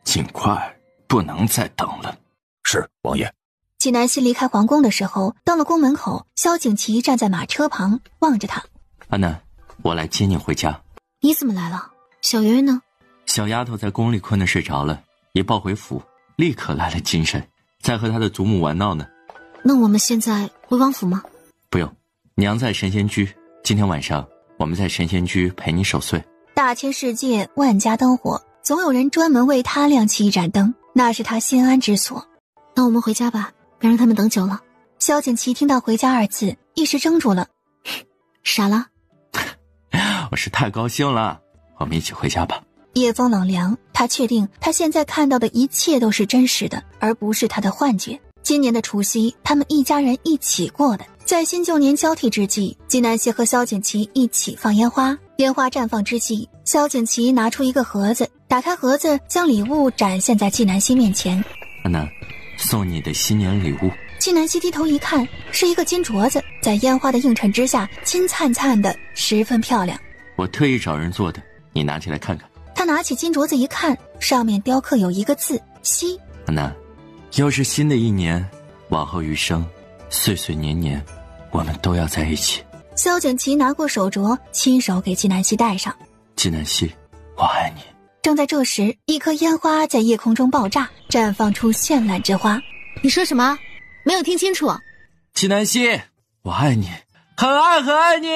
Speaker 4: 尽快，不能再等了。
Speaker 13: 是，王爷。
Speaker 1: 纪南希离开皇宫的时候，到了宫门口，萧景琦站在马车旁望着他。
Speaker 2: 安南，我来接你回家。
Speaker 5: 你怎么来了？小圆圆呢？
Speaker 2: 小丫头在宫里困得睡着了，一抱回府，立刻来了精神，在和她的祖母玩闹呢。
Speaker 5: 那我们现在回王府吗？
Speaker 2: 不用，娘在神仙居，今天晚上我们在神仙居陪你守岁。
Speaker 1: 大千世界，万家灯火，总有人专门为他亮起一盏灯，那是他心安之所。
Speaker 5: 那我们回家吧，别让他们等久了。
Speaker 1: 萧景琦听到回家二字，一时怔住了。
Speaker 5: 傻了？
Speaker 2: 我是太高兴了，我们一起回家吧。
Speaker 1: 夜风冷凉，他确定他现在看到的一切都是真实的，而不是他的幻觉。今年的除夕，他们一家人一起过的。在新旧年交替之际，纪南希和萧景琦一起放烟花。烟花绽放之际，萧景琦拿出一个盒子，打开盒子，将礼物展现在纪南希面前。
Speaker 2: 安南，送你的新年礼物。
Speaker 1: 纪南希低头一看，是一个金镯子，在烟花的映衬之下，金灿灿的，十分漂亮。
Speaker 2: 我特意找人做的，你拿起来看看。
Speaker 1: 他拿起金镯子一看，上面雕刻有一个字“希”。
Speaker 2: 安南，又是新的一年，往后余生，岁岁年年，我们都要在一起。
Speaker 1: 萧景祺拿过手镯，亲手给纪南希戴上。
Speaker 2: 纪南希，我爱你。
Speaker 1: 正在这时，一颗烟花在夜空中爆炸，绽放出绚烂之花。
Speaker 12: 你说什么？没有听清楚。
Speaker 2: 纪南希，我爱你，很爱很爱你。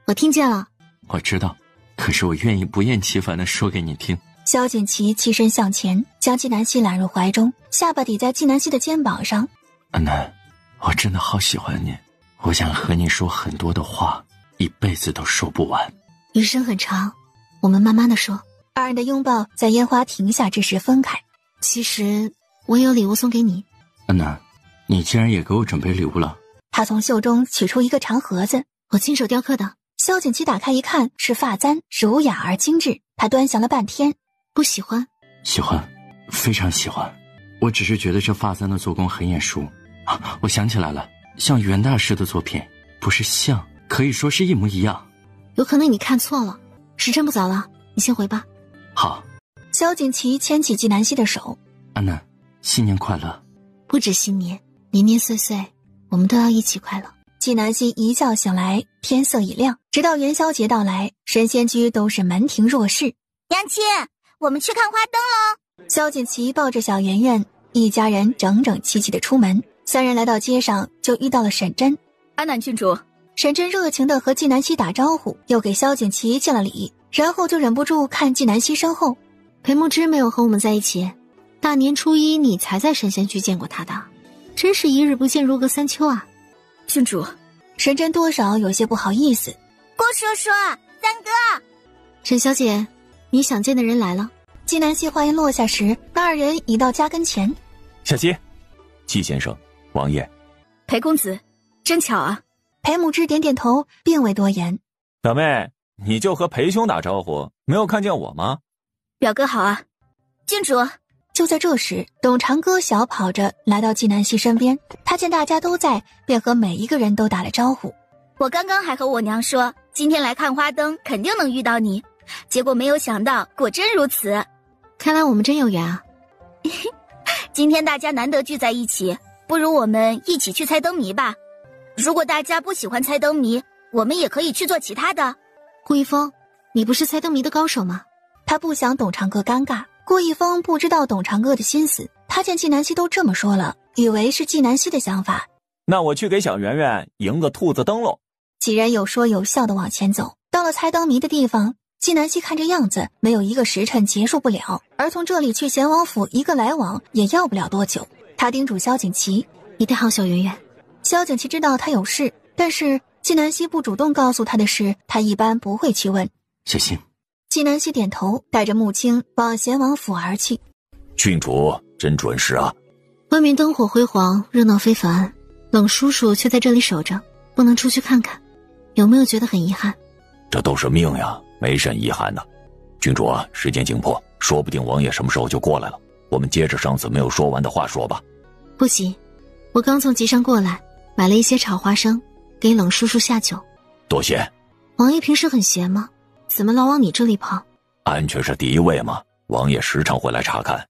Speaker 12: 我听见了。
Speaker 2: 我知道，可是我愿意不厌其烦地说给你听。
Speaker 1: 萧景祺起身向前，将纪南希揽入怀中，下巴抵在纪南希的肩膀上。
Speaker 2: 安南，我真的好喜欢你，我想和你说很多的话，一辈子都说不完。
Speaker 12: 余生很长，我们慢慢的说。
Speaker 1: 二人的拥抱在烟花停下之时分开。
Speaker 12: 其实我有礼物送给你。
Speaker 2: 安南，你竟然也给我准备礼物了。
Speaker 1: 他从袖中取出一个长盒子，
Speaker 12: 我亲手雕刻的。
Speaker 1: 萧景祺打开一看，是发簪，儒雅而精致。他端详了半天，
Speaker 12: 不喜欢？
Speaker 2: 喜欢，非常喜欢。我只是觉得这发簪的做工很眼熟啊！我想起来了，像袁大师的作品，不是像，可以说是一模一样。
Speaker 12: 有可能你看错了，时辰不早了，你先回吧。
Speaker 2: 好。
Speaker 1: 萧景祺牵起纪南希的手。
Speaker 2: 安南，新年快乐。
Speaker 12: 不止新年，年年岁岁，我们都要一起快乐。
Speaker 1: 纪南希一觉醒来，天色已亮。直到元宵节到来，神仙居都是门庭若市。
Speaker 6: 娘亲，我们去看花灯喽！
Speaker 1: 萧景祺抱着小圆圆，一家人整整齐齐的出门。三人来到街上，就遇到了沈真。
Speaker 7: 安南郡主。
Speaker 1: 沈真热情地和纪南希打招呼，又给萧景祺敬了礼，然后就忍不住看纪南希身后。
Speaker 12: 裴木之没有和我们在一起，大年初一你才在神仙居见过他的，真是一日不见如隔三秋啊。
Speaker 7: 郡主。
Speaker 1: 沈真多少有些不好意思。
Speaker 6: 郭叔叔，三哥。
Speaker 12: 沈小姐，你想见的人来了。
Speaker 1: 纪南希话音落下时，那二人已到家跟前。
Speaker 11: 小希，纪先生，王爷。
Speaker 7: 裴公子，真巧啊。
Speaker 1: 裴母之点点头，并未多言。
Speaker 15: 表妹，你就和裴兄打招呼，没有看见我吗？
Speaker 7: 表哥好啊。郡主。
Speaker 1: 就在这时，董长歌小跑着来到纪南希身边，他见大家都在，便和每一个人都打了招呼。
Speaker 6: 我刚刚还和我娘说，今天来看花灯肯定能遇到你，结果没有想到果真如此。
Speaker 12: 看来我们真有缘啊。
Speaker 6: 今天大家难得聚在一起，不如我们一起去猜灯谜吧。如果大家不喜欢猜灯谜，我们也可以去做其他的。
Speaker 12: 顾一峰，你不是猜灯谜的高手吗？
Speaker 1: 他不想董长歌尴尬。顾一峰不知道董长歌的心思，他见纪南希都这么说了，以为是纪南希的想法。
Speaker 15: 那我去给小圆圆迎个兔子灯笼。
Speaker 1: 几人有说有笑的往前走，到了猜灯谜的地方，纪南希看这样子，没有一个时辰结束不了，而从这里去贤王府一个来往也要不了多久。他叮嘱萧景祺，
Speaker 12: 你带好小圆圆。
Speaker 1: 萧景祺知道他有事，但是纪南希不主动告诉他的事，他一般不会去问。
Speaker 2: 小心。
Speaker 1: 纪南希点头，带着穆青往贤王府而去。
Speaker 13: 郡主真准时啊！
Speaker 12: 外面灯火辉煌，热闹非凡，冷叔叔却在这里守着，不能出去看看，有没有觉得很遗憾？
Speaker 13: 这都是命呀，没甚遗憾的。郡主啊，时间紧迫，说不定王爷什么时候就过来了，我们接着上次没有说完的话说吧。
Speaker 12: 不行，我刚从集上过来，买了一些炒花生，给冷叔叔下酒。
Speaker 13: 多谢。
Speaker 12: 王爷平时很闲吗？怎么老往你这里跑？
Speaker 13: 安全是第一位嘛，王爷时常会来查看。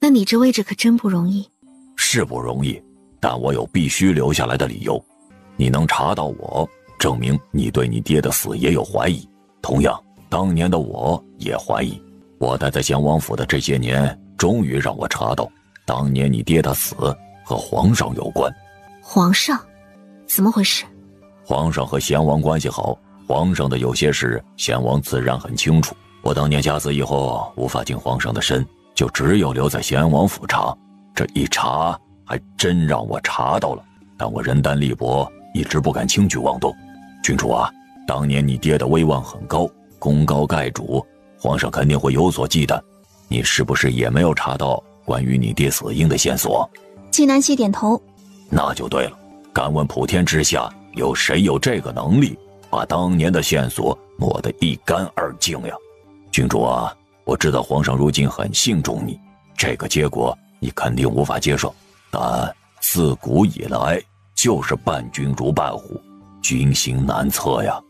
Speaker 12: 那你这位置可真不容易。
Speaker 13: 是不容易，但我有必须留下来的理由。你能查到我，证明你对你爹的死也有怀疑。同样，当年的我也怀疑。我待在贤王府的这些年，终于让我查到，当年你爹的死和皇上有关。
Speaker 12: 皇上？怎么回事？
Speaker 13: 皇上和贤王关系好，皇上的有些事，贤王自然很清楚。我当年假死以后，无法近皇上的身，就只有留在贤王府查。这一查，还真让我查到了。但我人单力薄，一直不敢轻举妄动。郡主啊，当年你爹的威望很高，功高盖主，皇上肯定会有所忌惮。你是不是也没有查到关于你爹死因的线索？
Speaker 1: 纪南希点头。
Speaker 13: 那就对了。敢问普天之下，有谁有这个能力，把当年的线索抹得一干二净呀？郡主啊，我知道皇上如今很信重你，这个结果你肯定无法接受，但自古以来就是伴君如伴虎，军心难测呀。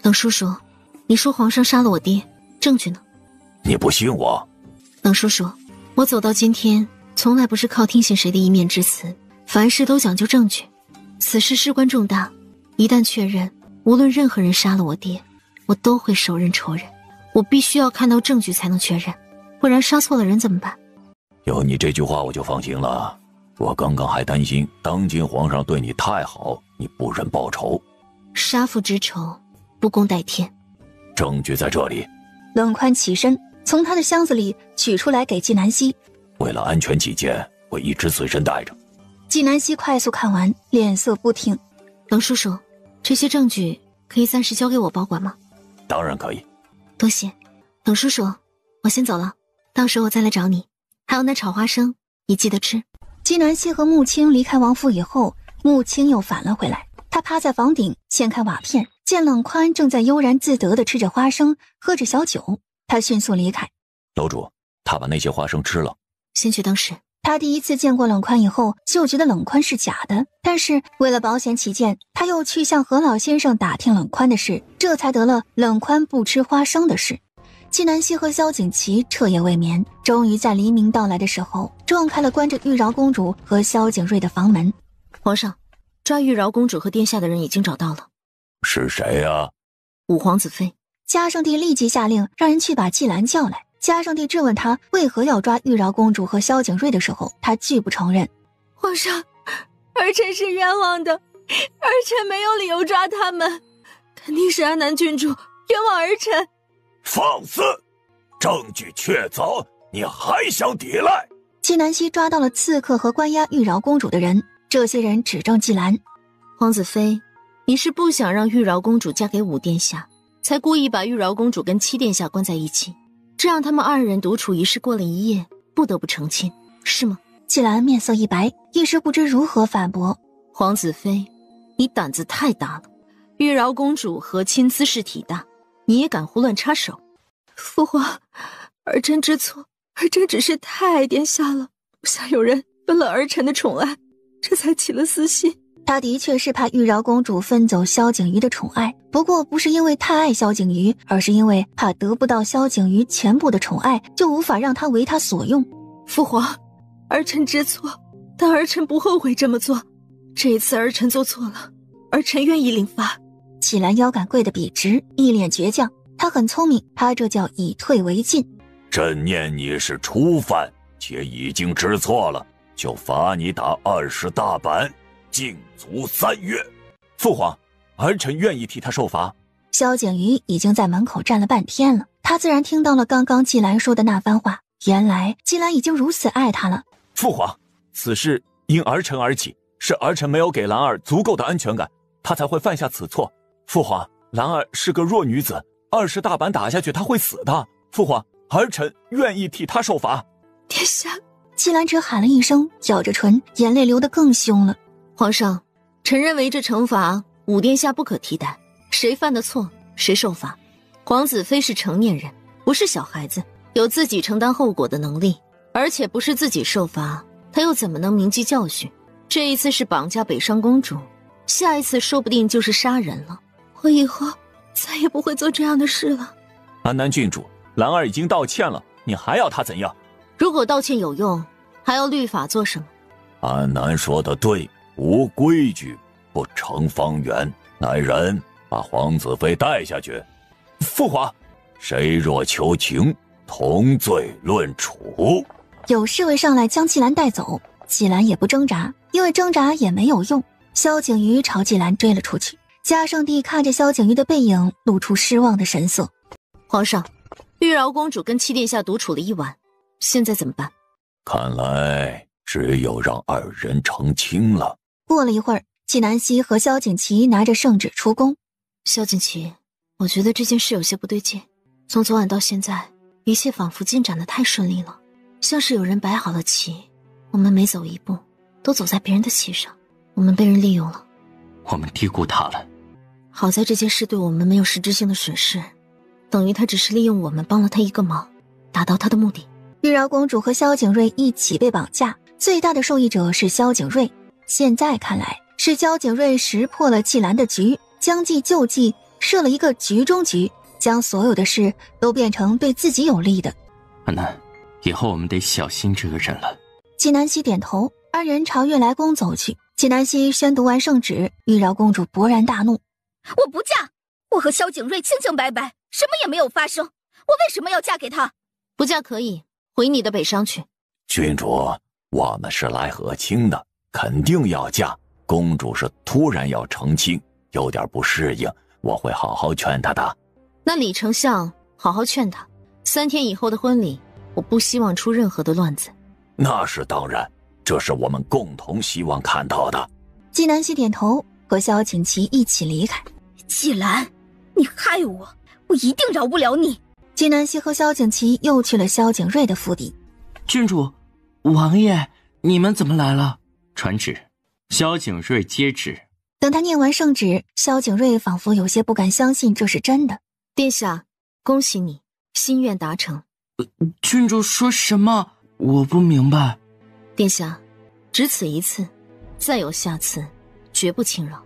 Speaker 12: 冷叔叔，你说皇上杀了我爹，证据呢？
Speaker 13: 你不信我？
Speaker 12: 冷叔叔，我走到今天，从来不是靠听信谁的一面之词，凡事都讲究证据。
Speaker 5: 此事事关重大，一旦确认，无论任何人杀了我爹，我都会手刃仇人。我必须要看到证据才能确认，不然杀错了人怎么办？
Speaker 13: 有你这句话我就放心了。我刚刚还担心当今皇上对你太好，你不忍报仇。
Speaker 5: 杀父之仇，不共戴天。
Speaker 13: 证据在这里。
Speaker 16: 冷宽起身，从他的箱子里取出来给纪南希。
Speaker 13: 为了安全起见，我一直随身带着。
Speaker 16: 纪南希快速看完，脸色不挺。
Speaker 5: 冷叔叔，这些证据可以暂时交给我保管吗？
Speaker 13: 当然可以。
Speaker 5: 多谢。冷叔叔，我先走了，到时候我再来找你。还有那炒花生，你记得吃。
Speaker 16: 纪南希和穆青离开王府以后，穆青又返了回来。他趴在房顶，掀开瓦片，见冷宽正在悠然自得地吃着花生，喝着小酒。他迅速离开。
Speaker 13: 楼主，他把那些花生吃了。
Speaker 5: 先去当时。
Speaker 16: 他第一次见过冷宽以后，就觉得冷宽是假的，但是为了保险起见，他又去向何老先生打听冷宽的事，这才得了冷宽不吃花生的事。纪南希和萧景琦彻夜未眠，终于在黎明到来的时候，撞开了关着玉娆公主和萧景睿的房门。
Speaker 5: 皇上，抓玉娆公主和殿下的人已经找到了。
Speaker 13: 是谁呀？
Speaker 5: 五皇子妃。
Speaker 16: 嘉圣帝立即下令让人去把季兰叫来。嘉圣帝质问他为何要抓玉娆公主和萧景睿的时候，他拒不承认。
Speaker 12: 皇上，儿臣是冤枉的，儿臣没有理由抓他们，肯定是安南郡主冤枉儿臣。
Speaker 13: 放肆！证据确凿，你还想抵赖？
Speaker 16: 纪南希抓到了刺客和关押玉娆公主的人，这些人指证季兰。
Speaker 5: 皇子妃，你是不想让玉娆公主嫁给五殿下，才故意把玉娆公主跟七殿下关在一起，这让他们二人独处一室过了一夜，不得不成亲，是吗？
Speaker 16: 季兰面色一白，一时不知如何反驳。
Speaker 5: 皇子妃，你胆子太大了，玉娆公主和亲姿势体大，你也敢胡乱插手？
Speaker 12: 父皇，儿臣知错，儿臣只是太爱殿下了，不想有人分了儿臣的宠爱，这才起了私心。
Speaker 16: 他的确是怕玉娆公主分走萧景瑜的宠爱，不过不是因为太爱萧景瑜，而是因为怕得不到萧景瑜全部的宠爱，就无法让他为他所用。
Speaker 12: 父皇，儿臣知错，但儿臣不后悔这么做。这一次儿臣做错了，儿臣愿意领罚。
Speaker 16: 季兰腰杆跪得笔直，一脸倔强。他很聪明，他这叫以退为进。
Speaker 13: 朕念你是初犯，且已经知错了，就罚你打20大板，禁足3月。
Speaker 15: 父皇，儿臣愿意替他受罚。
Speaker 16: 萧景瑜已经在门口站了半天了，他自然听到了刚刚季兰说的那番话。原来季兰已经如此爱他了。
Speaker 15: 父皇，此事因儿臣而起，是儿臣没有给兰儿足够的安全感，她才会犯下此错。父皇，兰儿是个弱女子，20大板打下去她会死的。父皇，儿臣愿意替她受罚。
Speaker 12: 殿下。
Speaker 16: 季兰只喊了一声，咬着唇，眼泪流得更凶了。
Speaker 5: 皇上，臣认为这惩罚五殿下不可替代，谁犯的错谁受罚。皇子妃是成年人，不是小孩子，有自己承担后果的能力，而且不是自己受罚，他又怎么能铭记教训？这一次是绑架北上公主，下一次说不定就是杀人了。
Speaker 12: 我以后再也不会做这样的事了。
Speaker 15: 安南郡主，兰儿已经道歉了，你还要她怎样？
Speaker 5: 如果道歉有用，还要律法做什么？
Speaker 13: 安南说的对，无规矩不成方圆。来人，把皇子妃带下去。
Speaker 15: 父皇，
Speaker 13: 谁若求情，同罪论处。
Speaker 16: 有侍卫上来将季兰带走，季兰也不挣扎，因为挣扎也没有用。萧景瑜朝季兰追了出去。嘉圣帝看着萧景瑜的背影，露出失望的神色。
Speaker 5: 皇上，玉娆公主跟七殿下独处了一晚，现在怎么办？
Speaker 13: 看来只有让二人成亲了。
Speaker 16: 过了一会儿，纪南希和萧景琦拿着圣旨出宫。
Speaker 5: 萧景琦，我觉得这件事有些不对劲。从昨晚到现在，一切仿佛进展得太顺利了，像是有人摆好了棋，我们每走一步都走在别人的棋上，我们被人利用了。
Speaker 2: 我们低估他了。
Speaker 5: 好在这件事对我们没有实质性的损失，等于他只是利用我们帮了他一个忙，达到他的目的。
Speaker 16: 玉娆公主和萧景睿一起被绑架，最大的受益者是萧景睿。现在看来是萧景睿识破了季兰的局，将计就计，设了一个局中局，将所有的事都变成对自己有利的。
Speaker 2: 安南，以后我们得小心这个人了。
Speaker 16: 纪南希点头，二人朝悦来宫走去。
Speaker 1: 纪南希宣读完圣旨，玉娆公主勃然大怒：“
Speaker 7: 我不嫁！我和萧景睿清清白白，什么也没有发生，我为什么要嫁给他？”
Speaker 5: 不嫁可以回你的北商去。
Speaker 13: 郡主，我们是来和亲的，肯定要嫁。公主是突然要成亲，有点不适应，我会好好劝她的。
Speaker 5: 那李丞相好好劝她，3天以后的婚礼，我不希望出任何的乱子。
Speaker 13: 那是当然，这是我们共同希望看到的。
Speaker 1: 纪南希点头，和萧景琦一起离开。
Speaker 7: 季兰，你害我，我一定饶不了你。
Speaker 1: 纪南希和萧景琦又去了萧景睿的府邸。
Speaker 4: 郡主，王爷，你们怎么来了？传旨。萧景睿接旨。
Speaker 1: 等他念完圣旨，萧景睿仿佛有些不敢相信这是真的。
Speaker 5: 殿下，恭喜你，心愿达成。
Speaker 4: 郡主说什么？我不明白。
Speaker 5: 殿下，只此一次，再有下次，绝不轻饶。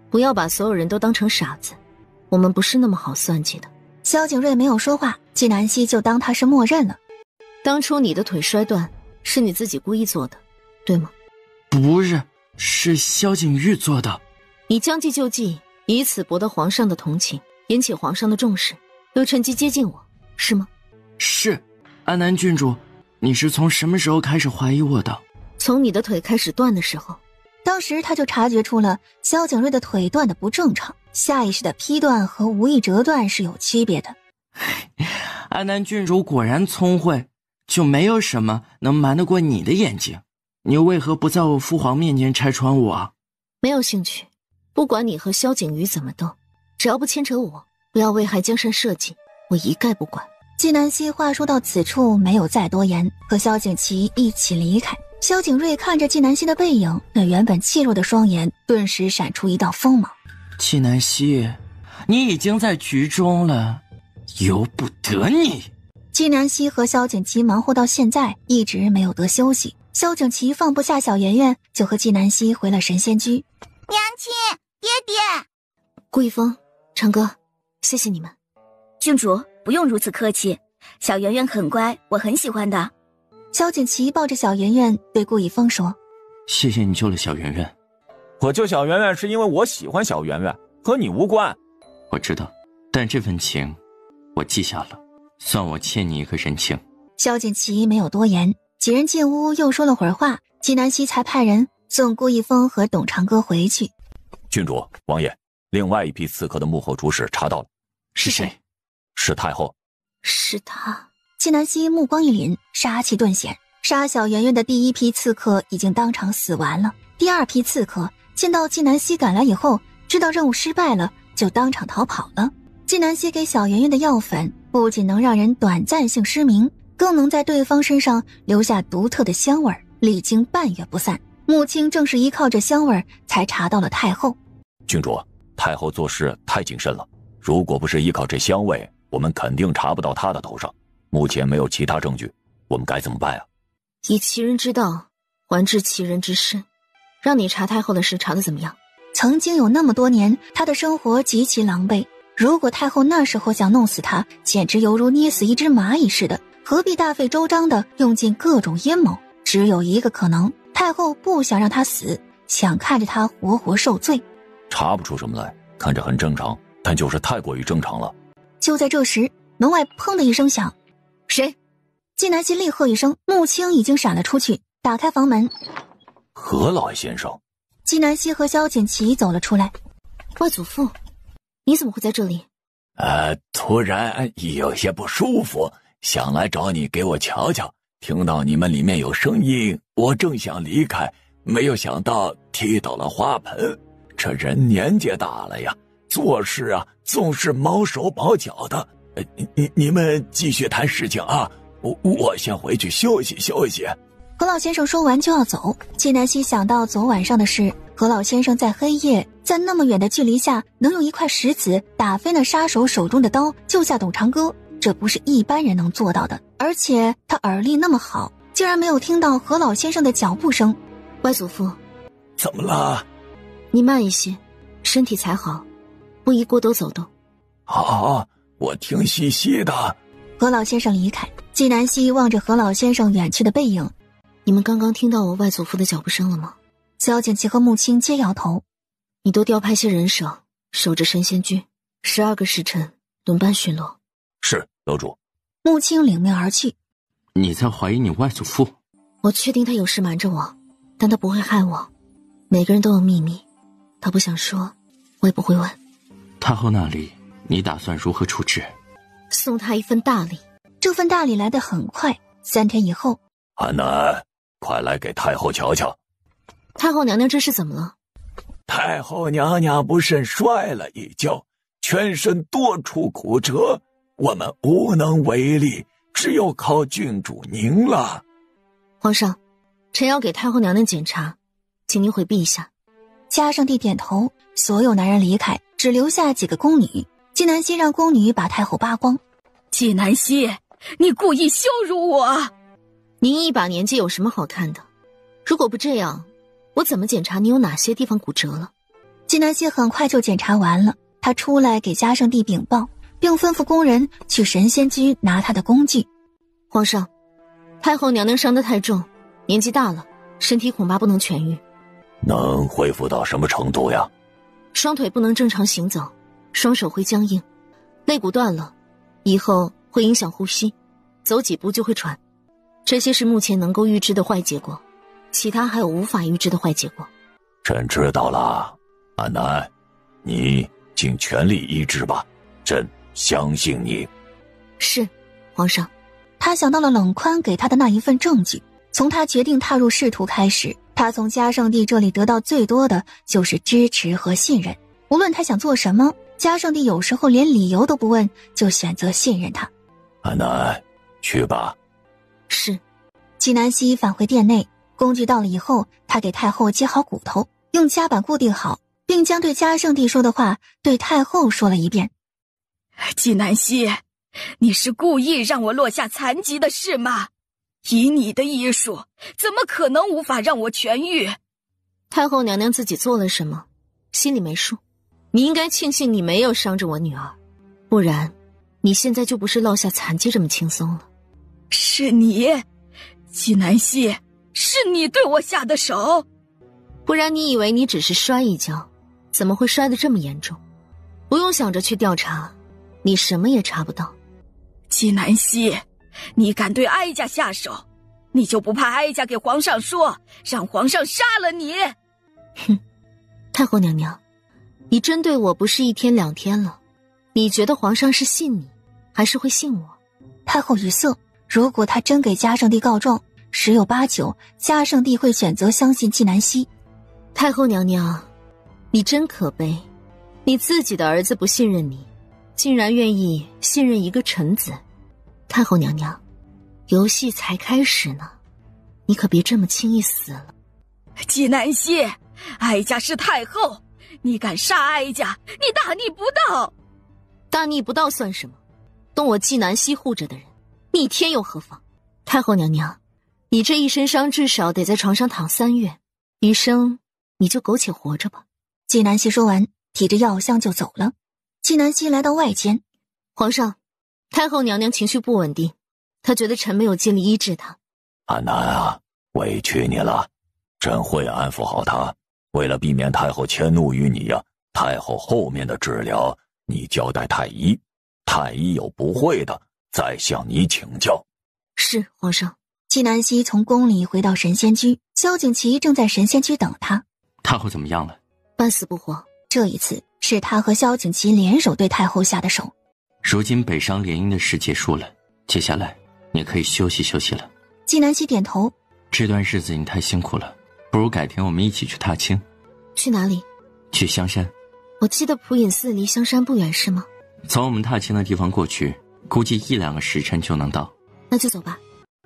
Speaker 5: 不要把所有人都当成傻子，我们不是那么好算计的。
Speaker 1: 萧景睿没有说话，纪南希就当他是默认了。
Speaker 5: 当初你的腿摔断，是你自己故意做的，对吗？
Speaker 4: 不是，是萧景玉做的。
Speaker 5: 你将计就计，以此博得皇上的同情，引起皇上的重视，又趁机接近我，是吗？
Speaker 4: 是。安南郡主，你是从什么时候开始怀疑我的？
Speaker 5: 从你的腿开始断的时候。
Speaker 1: 当时他就察觉出了萧景睿的腿断的不正常，下意识的劈断和无意折断是有区别的。
Speaker 4: 安南郡主果然聪慧，就没有什么能瞒得过你的眼睛。你为何不在我父皇面前拆穿我？
Speaker 5: 没有兴趣，不管你和萧景瑜怎么斗，只要不牵扯我，不要危害江山社稷，我一概不管。
Speaker 1: 纪南希话说到此处，没有再多言，和萧景琦一起离开。萧景睿看着纪南希的背影，那原本怯弱的双眼顿时闪出一道锋芒。
Speaker 4: 纪南希，你已经在局中了，由不得你。
Speaker 1: 纪南希和萧景琦忙活到现在，一直没有得休息。萧景琦放不下小圆圆，就和纪南希回了神仙居。
Speaker 6: 娘亲，爹爹，
Speaker 5: 顾一峰、长歌，谢谢你们。
Speaker 7: 郡主不用如此客气，小圆圆很乖，我很喜欢的。
Speaker 1: 萧景琦抱着小圆圆对顾一峰说：“
Speaker 4: 谢谢你救了小圆圆。
Speaker 15: 我救小圆圆是因为我喜欢小圆圆，和你无关。”
Speaker 4: 我知道，但这份情我记下了，算我欠你一个人情。
Speaker 1: 萧景琦没有多言，几人进屋又说了会儿话，纪南希才派人送顾一峰和董长歌回去。
Speaker 13: 郡主、王爷，另外一批刺客的幕后主使查到了。
Speaker 4: 是谁？
Speaker 13: 是太后。
Speaker 5: 是他。
Speaker 1: 纪南希目光一凛，杀气顿显。杀小圆圆的第一批刺客已经当场死完了，第二批刺客见到纪南希赶来以后，知道任务失败了，就当场逃跑了。纪南希给小圆圆的药粉不仅能让人短暂性失明，更能在对方身上留下独特的香味，历经半月不散。穆青正是依靠着香味才查到了太后。
Speaker 13: 郡主，太后做事太谨慎了，如果不是依靠这香味，我们肯定查不到她的头上。目前没有其他证据，我们该怎么办啊？
Speaker 5: 以其人之道还治其人之身。让你查太后的事查得怎么样？
Speaker 1: 曾经有那么多年，她的生活极其狼狈，如果太后那时候想弄死她，简直犹如捏死一只蚂蚁似的，何必大费周章的用尽各种阴谋？只有一个可能，太后不想让她死，想看着她活活受罪。
Speaker 13: 查不出什么来，看着很正常，但就是太过于正常了。
Speaker 1: 就在这时，门外砰的一声响，
Speaker 7: 谁？
Speaker 1: 纪南希厉喝一声，穆青已经闪了出去，打开房门。
Speaker 13: 何老先生。
Speaker 1: 纪南希和萧景琦走了出来。
Speaker 5: 外祖父，你怎么会在这里？
Speaker 13: 突然有些不舒服，想来找你给我瞧瞧。听到你们里面有声音，我正想离开，没有想到踢到了花盆。这人年纪大了呀，做事啊总是毛手毛脚的。你们继续谈事情啊，我先回去休息休息。
Speaker 1: 何老先生说完就要走，纪南希想到昨晚上的事，何老先生在黑夜，在那么远的距离下，能用一块石子打飞那杀手手中的刀，救下董长歌，这不是一般人能做到的。而且他耳力那么好，竟然没有听到何老先生的脚步声。
Speaker 5: 外祖父，
Speaker 13: 怎么了？
Speaker 5: 你慢一些，身体才好，不宜过多走动。
Speaker 13: 好，我听细细的。
Speaker 1: 何老先生离开，纪南希望着何老先生远去的背影。
Speaker 5: 你们刚刚听到我外祖父的脚步声了吗？
Speaker 1: 萧景琦和穆青皆摇头。
Speaker 5: 你多调派些人手，守着神仙居，12个时辰轮班巡逻。
Speaker 13: 是，楼主。
Speaker 1: 穆青领命而去。
Speaker 4: 你在怀疑你外祖父？
Speaker 5: 我确定他有事瞒着我，但他不会害我。每个人都有秘密，他不想说，我也不会问。
Speaker 4: 太后那里，你打算如何处置？
Speaker 5: 送他一份大礼。
Speaker 1: 这份大礼来得很快，3天以后。
Speaker 13: 安南，快来给太后瞧瞧。
Speaker 5: 太后娘娘这是怎么了？
Speaker 10: 太后娘娘不慎摔了一跤，全身多处骨折，我们无能为力，只有靠郡主您了。
Speaker 5: 皇上，臣要给太后娘娘检查，请您回避一下。
Speaker 1: 嘉圣帝点头，所有男人离开，只留下几个宫女。纪南希让宫女把太后扒光。
Speaker 18: 纪南希，你故意羞辱我！
Speaker 5: 您一把年纪有什么好看的？如果不这样，我怎么检查你有哪些地方骨折了？
Speaker 1: 纪南希很快就检查完了，他出来给嘉圣帝禀报，并吩咐工人去神仙居拿他的工具。
Speaker 5: 皇上，太后娘娘伤得太重，年纪大了，身体恐怕不能痊愈。
Speaker 13: 能恢复到什么程度呀？
Speaker 5: 双腿不能正常行走，双手会僵硬，肋骨断了，以后会影响呼吸，走几步就会喘。这些是目前能够预知的坏结果，其他还有无法预知的坏结果。
Speaker 13: 朕知道了，安南，你尽全力医治吧，朕相信你。
Speaker 5: 是，皇上。
Speaker 1: 他想到了冷宽给他的那一份证据，从他决定踏入仕途开始，他从嘉圣帝这里得到最多的就是支持和信任。无论他想做什么，嘉圣帝有时候连理由都不问，就选择信任他。
Speaker 13: 安南，去吧。
Speaker 5: 是。
Speaker 1: 纪南希返回殿内，工具到了以后，他给太后接好骨头，用夹板固定好，并将对嘉圣帝说的话对太后说了一遍。
Speaker 18: 纪南希，你是故意让我落下残疾的是吗？以你的医术，怎么可能无法让我痊愈？
Speaker 5: 太后娘娘自己做了什么，心里没数。你应该庆幸你没有伤着我女儿，不然你现在就不是落下残疾这么轻松了。
Speaker 18: 是你，纪南希，是你对我下的手。
Speaker 5: 不然你以为你只是摔一跤，怎么会摔得这么严重？不用想着去调查，你什么也查不到。
Speaker 18: 纪南希，你敢对哀家下手，你就不怕哀家给皇上说，让皇上杀了你？
Speaker 5: 哼，太后娘娘，你针对我不是1天2天了，你觉得皇上是信你，还是会信我？
Speaker 1: 太后语塞，如果他真给嘉圣帝告状，10有8九嘉圣帝会选择相信纪南希。
Speaker 5: 太后娘娘，你真可悲，你自己的儿子不信任你，竟然愿意信任一个臣子。太后娘娘，游戏才开始呢，你可别这么轻易死了。
Speaker 18: 纪南希，哀家是太后，你敢杀哀家，你大逆不道！
Speaker 5: 大逆不道算什么？动我纪南希护着的人，逆天又何妨？太后娘娘，你这一身伤至少得在床上躺3月，余生你就苟且活着吧。
Speaker 1: 纪南希说完，提着药箱就走了。纪南希来到外间，
Speaker 5: 皇上，太后娘娘情绪不稳定，她觉得臣没有尽力医治她。
Speaker 13: 安南啊，委屈你了，朕会安抚好她。为了避免太后迁怒于你呀，太后后面的治疗你交代太医，太医有不会的再向你请教。
Speaker 5: 是，皇上。
Speaker 1: 纪南希从宫里回到神仙居，萧景琦正在神仙居等他。
Speaker 4: 太后怎么样了？
Speaker 5: 半死不活。
Speaker 1: 这一次是他和萧景琦联手对太后下的手。
Speaker 4: 如今北商联姻的事结束了，接下来你可以休息休息了。
Speaker 1: 纪南希点头。
Speaker 4: 这段日子你太辛苦了，不如改天我们一起去踏青。
Speaker 5: 去哪里？
Speaker 4: 去香山。
Speaker 5: 我记得普隐寺离香山不远是吗？
Speaker 4: 从我们踏青的地方过去，估计1、2个时辰就能到。
Speaker 5: 那就走吧。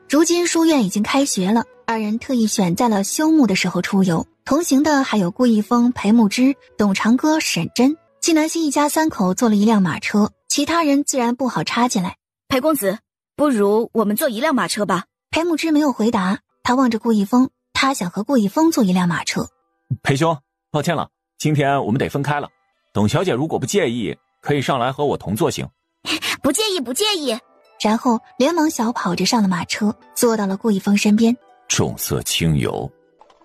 Speaker 1: 如今书院已经开学了，二人特意选在了休沐的时候出游，同行的还有顾一峰、裴慕之、董长歌、沈真。纪南希一家3口坐了一辆马车，其他人自然不好插进来。
Speaker 7: 裴公子，不如我们坐一辆马车吧。
Speaker 1: 裴慕之没有回答，他望着顾一峰，他想和顾一峰坐一辆马车。
Speaker 15: 裴兄，抱歉了，今天我们得分开了。董小姐如果不介意，可以上来和我同坐行。
Speaker 6: 不介意，不介意。
Speaker 1: 然后连忙小跑着上了马车，坐到了顾一峰身边。
Speaker 13: 重色轻友。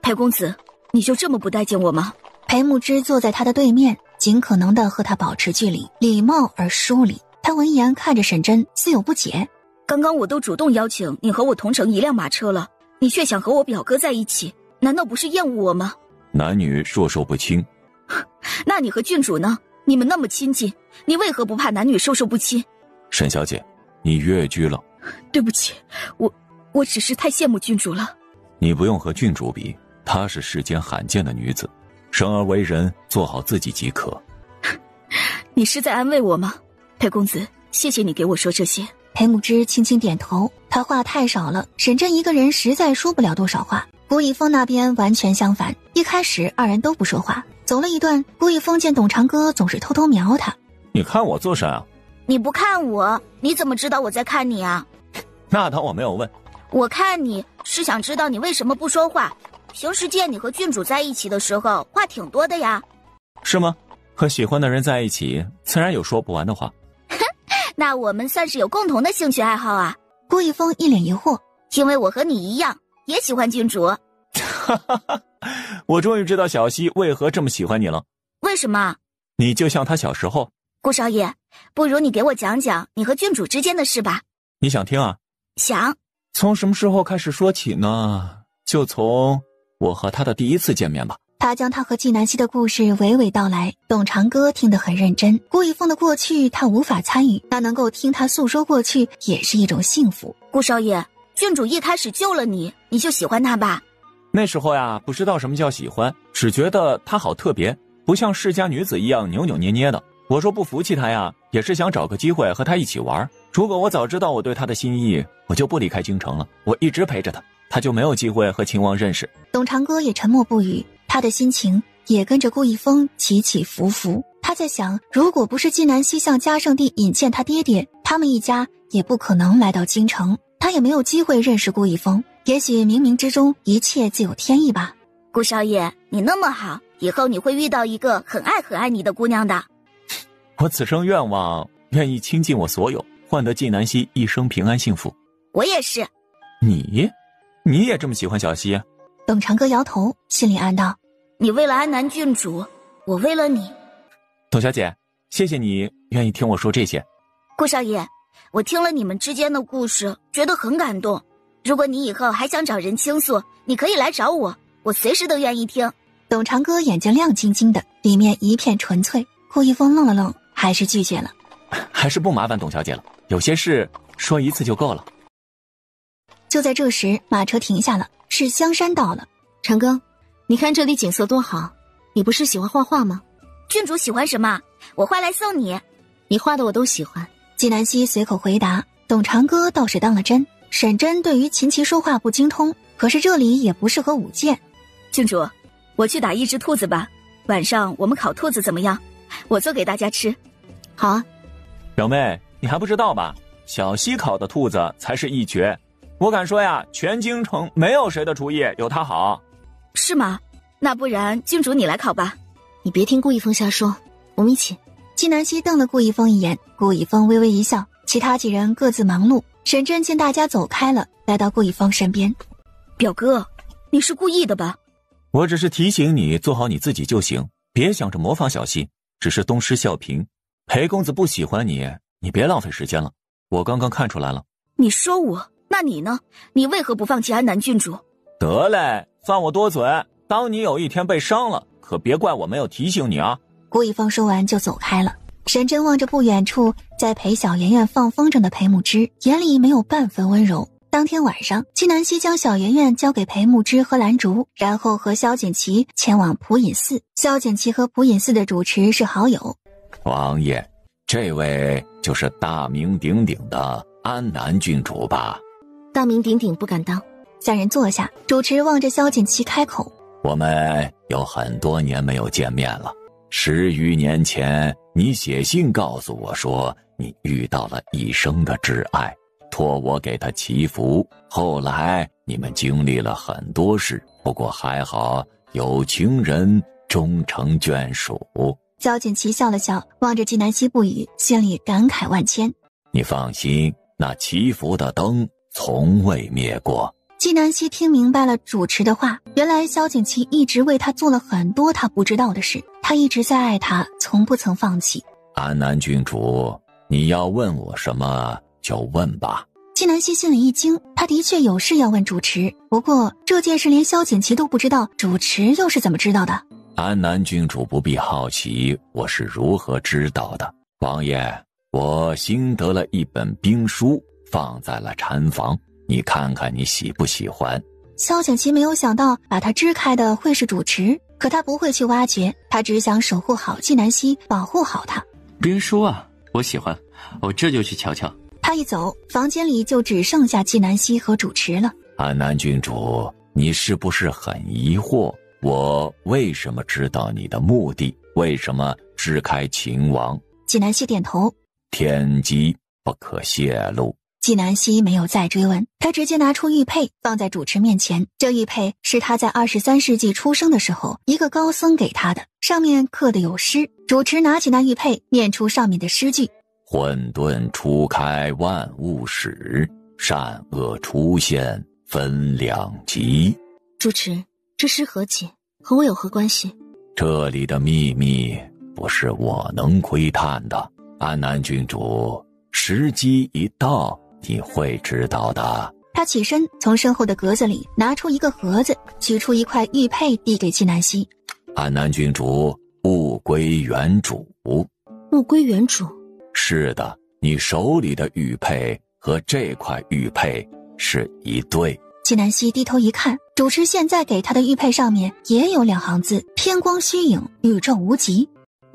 Speaker 7: 裴公子，你就这么不待见我吗？
Speaker 1: 裴木之坐在他的对面，尽可能的和他保持距离，礼貌而疏离。他闻言看着沈真，似有不解。
Speaker 7: 刚刚我都主动邀请你和我同乘一辆马车了，你却想和我表哥在一起，难道不是厌恶我吗？
Speaker 11: 男女授受不亲。
Speaker 7: 那你和郡主呢？你们那么亲近，你为何不怕男女授受不亲？
Speaker 11: 沈小姐，你越矩了。
Speaker 7: 对不起，我只是太羡慕郡主了。
Speaker 11: 你不用和郡主比，她是世间罕见的女子，生而为人，做好自己即可。
Speaker 7: 你是在安慰我吗？裴公子，谢谢你给我说这些。
Speaker 1: 裴木之轻轻点头，他话太少了，沈真一个人实在说不了多少话。顾一峰那边完全相反，一开始二人都不说话，走了一段，顾一峰见董长歌总是偷偷瞄他。
Speaker 15: 你看我做啥啊？
Speaker 6: 你不看我，你怎么知道我在看你啊？
Speaker 15: 那当我没有问。
Speaker 6: 我看你是想知道你为什么不说话。平时见你和郡主在一起的时候，话挺多的呀。
Speaker 15: 是吗？和喜欢的人在一起，自然有说不完的话。
Speaker 6: 那我们算是有共同的兴趣爱好啊。
Speaker 1: 顾一峰一脸疑惑，
Speaker 6: 因为我和你一样，也喜欢郡主。
Speaker 15: 我终于知道小溪为何这么喜欢你了。
Speaker 6: 为什么？
Speaker 15: 你就像他小时候。
Speaker 6: 顾少爷，不如你给我讲讲你和郡主之间的事吧。
Speaker 15: 你想听啊？
Speaker 6: 想。
Speaker 15: 从什么时候开始说起呢？就从我和他的第一次见面吧。
Speaker 1: 他将他和纪南希的故事娓娓道来，董长歌听得很认真。顾一峰的过去他无法参与，但能够听他诉说过去也是一种幸福。
Speaker 6: 顾少爷，郡主一开始救了你，你就喜欢他吧？
Speaker 15: 那时候呀，不知道什么叫喜欢，只觉得她好特别，不像世家女子一样扭扭捏捏的。我说不服气她呀，也是想找个机会和她一起玩。如果我早知道我对她的心意，我就不离开京城了，我一直陪着她，她就没有机会和秦王认识。
Speaker 1: 董长歌也沉默不语，他的心情也跟着顾一峰起起伏伏。他在想，如果不是纪南希向嘉圣帝引荐他爹爹，他们一家也不可能来到京城，他也没有机会认识顾一峰。也许冥冥之中一切自有天意吧。
Speaker 6: 顾少爷，你那么好，以后你会遇到一个很爱你的姑娘的。
Speaker 15: 我此生愿望，愿意倾尽我所有，换得纪南希一生平安幸福。
Speaker 6: 我也是。
Speaker 15: 你也这么喜欢小希？
Speaker 1: 董长歌摇头，心里暗道：
Speaker 6: 你为了安南郡主，我为了你。
Speaker 15: 董小姐，谢谢你愿意听我说这些。
Speaker 6: 顾少爷，我听了你们之间的故事，觉得很感动。如果你以后还想找人倾诉，你可以来找我，我随时都愿意听。
Speaker 1: 董长歌眼睛亮晶晶的，里面一片纯粹。顾一峰愣了愣，还是拒绝了。
Speaker 15: 还是不麻烦董小姐了，有些事说一次就够了。
Speaker 1: 就在这时，马车停下了，是香山到了。
Speaker 5: 长庚，你看这里景色多好，你不是喜欢画画吗？
Speaker 6: 郡主喜欢什么？我画来送你。
Speaker 5: 你画的我都喜欢。
Speaker 1: 纪南希随口回答。董长歌倒是当了真。沈真对于琴棋书画不精通，可是这里也不适合舞剑。
Speaker 7: 郡主，我去打一只兔子吧，晚上我们烤兔子怎么样？我做给大家吃。
Speaker 5: 好啊。
Speaker 15: 表妹，你还不知道吧？小溪烤的兔子才是一绝，我敢说呀，全京城没有谁的厨艺有他好。
Speaker 7: 是吗？那不然郡主你来烤吧。
Speaker 5: 你别听顾一峰瞎说，我们一起。
Speaker 1: 纪南希瞪了顾一峰一眼，顾一峰微微一笑，其他几人各自忙碌。沈真见大家走开了，来到顾一峰身边。
Speaker 7: 表哥，你是故意的吧？
Speaker 11: 我只是提醒你做好你自己就行，别想着模仿小溪，只是东施效颦。裴公子不喜欢你，你别浪费时间了，我刚刚看出来了。
Speaker 7: 你说我，那你呢？你为何不放弃安南郡主？
Speaker 15: 得嘞，算我多嘴，当你有一天被伤了，可别怪我没有提醒你啊。
Speaker 1: 顾一峰说完就走开了。沈真望着不远处在陪小圆圆放风筝的裴木之，眼里没有半分温柔。当天晚上，纪南希将小圆圆交给裴木之和兰竹，然后和萧锦旗前往普隐寺。萧锦旗和普隐寺的主持是好友。
Speaker 13: 王爷，这位就是大名鼎鼎的安南郡主吧？
Speaker 5: 大名鼎鼎不敢当。
Speaker 1: 三人坐下，主持望着萧锦旗开口：
Speaker 13: 我们有很多年没有见面了。10余年前，你写信告诉我说你遇到了一生的挚爱，托我给他祈福。后来你们经历了很多事，不过还好有情人终成眷属。
Speaker 1: 萧锦旗笑了笑，望着纪南希不语，心里感慨万千。
Speaker 13: 你放心，那祈福的灯从未灭过，
Speaker 1: 纪南希听明白了主持的话，原来萧景琦一直为他做了很多他不知道的事，他一直在爱他，从不曾放弃。
Speaker 3: 安南郡主，你要问我什么就问吧。
Speaker 1: 纪南希心里一惊，他的确有事要问主持，不过这件事连萧景琦都不知道，主持又是怎么知道的？
Speaker 3: 安南郡主不必好奇我是如何知道的。王爷，我新得了一本兵书，放在了禅房，你看看你喜不喜欢？
Speaker 1: 萧景琦没有想到把他支开的会是主持，可他不会去挖掘，他只想守护好纪南希，保护好他。
Speaker 2: 兵书啊，我喜欢，我这就去瞧瞧。
Speaker 1: 他一走，房间里就只剩下纪南希和主持了。
Speaker 3: 安南郡主，你是不是很疑惑我为什么知道你的目的？为什么支开秦王？
Speaker 1: 纪南希点头。
Speaker 3: 天机不可泄露。
Speaker 1: 纪南希没有再追问，他直接拿出玉佩放在主持面前。这玉佩是他在23世纪出生的时候一个高僧给他的，上面刻的有诗。主持拿起那玉佩，念出上面的诗句：
Speaker 3: 混沌初开万物始，善恶出现分两极。
Speaker 5: 主持，这诗何解？和我有何关系？
Speaker 3: 这里的秘密不是我能窥探的，安南郡主，时机一到你会知道的。
Speaker 1: 他起身从身后的格子里拿出一个盒子，取出一块玉佩递给纪南希。
Speaker 3: 安南郡主，物归原主。
Speaker 5: 物归原主？
Speaker 3: 是的，你手里的玉佩和这块玉佩是一对。
Speaker 1: 纪南希低头一看，主持现在给他的玉佩上面也有2行字：天光虚影，宇宙无极。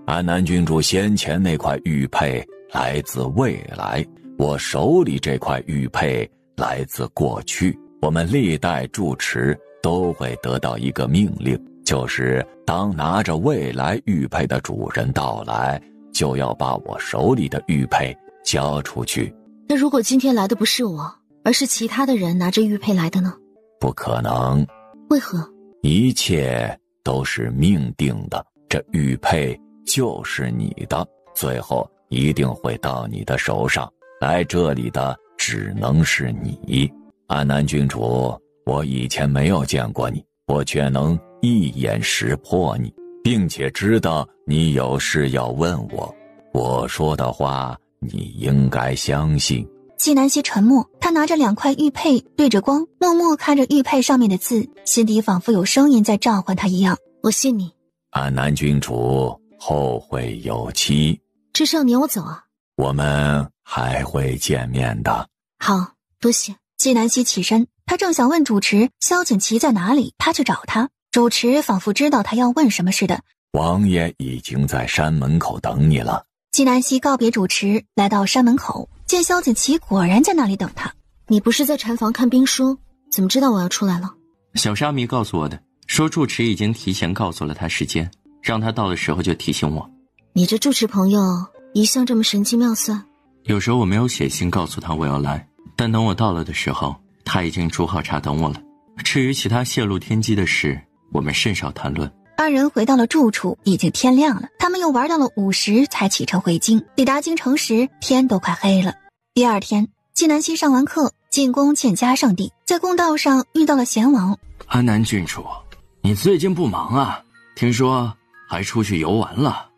Speaker 3: 安南郡主先前那块玉佩来自未来，我手里这块玉佩来自过去。我们历代住持都会得到一个命令，就是当拿着未来玉佩的主人到来，就要把我手里的玉佩交出去。
Speaker 5: 那如果今天来的不是我，而是其他的人拿着玉佩来的呢？
Speaker 3: 不可能。
Speaker 5: 为何？
Speaker 3: 一切都是命定的，这玉佩就是你的，最后一定会到你的手上。来这里的只能是你。安南郡主，我以前没有见过你，我却能一眼识破你，并且知道你有事要问我。我说的话你应该相信。
Speaker 1: 纪南希沉默，他拿着2块玉佩对着光，默默看着玉佩上面的字，心底仿佛有声音在召唤他一样。
Speaker 5: 我信你。
Speaker 3: 安南郡主，后会有期。
Speaker 5: 这是要撵我走啊？
Speaker 3: 我们还会见面的。
Speaker 5: 好，多谢。
Speaker 1: 纪南希起身，他正想问主持萧景琦在哪里，他去找他。主持仿佛知道他要问什么似的。
Speaker 3: 王爷已经在山门口等你了。
Speaker 1: 纪南希告别主持，来到山门口，见萧景琦果然在那里等他。
Speaker 5: 你不是在禅房看兵书，怎么知道我要出来了？
Speaker 2: 小沙弥告诉我的，说住持已经提前告诉了他时间，让他到的时候就提醒我。
Speaker 5: 你这住持朋友一向这么神机妙算？
Speaker 2: 有时候我没有写信告诉他我要来，但等我到了的时候，他已经煮好茶等我了。至于其他泄露天机的事，我们甚少谈论。
Speaker 1: 2人回到了住处，已经天亮了。他们又玩到了午时才启程回京。抵达京城时，天都快黑了。第2天，纪南希上完课，进宫见嘉圣帝，在公道上遇到了贤王。
Speaker 4: 安南郡主，你最近不忙啊？听说还出去游玩了。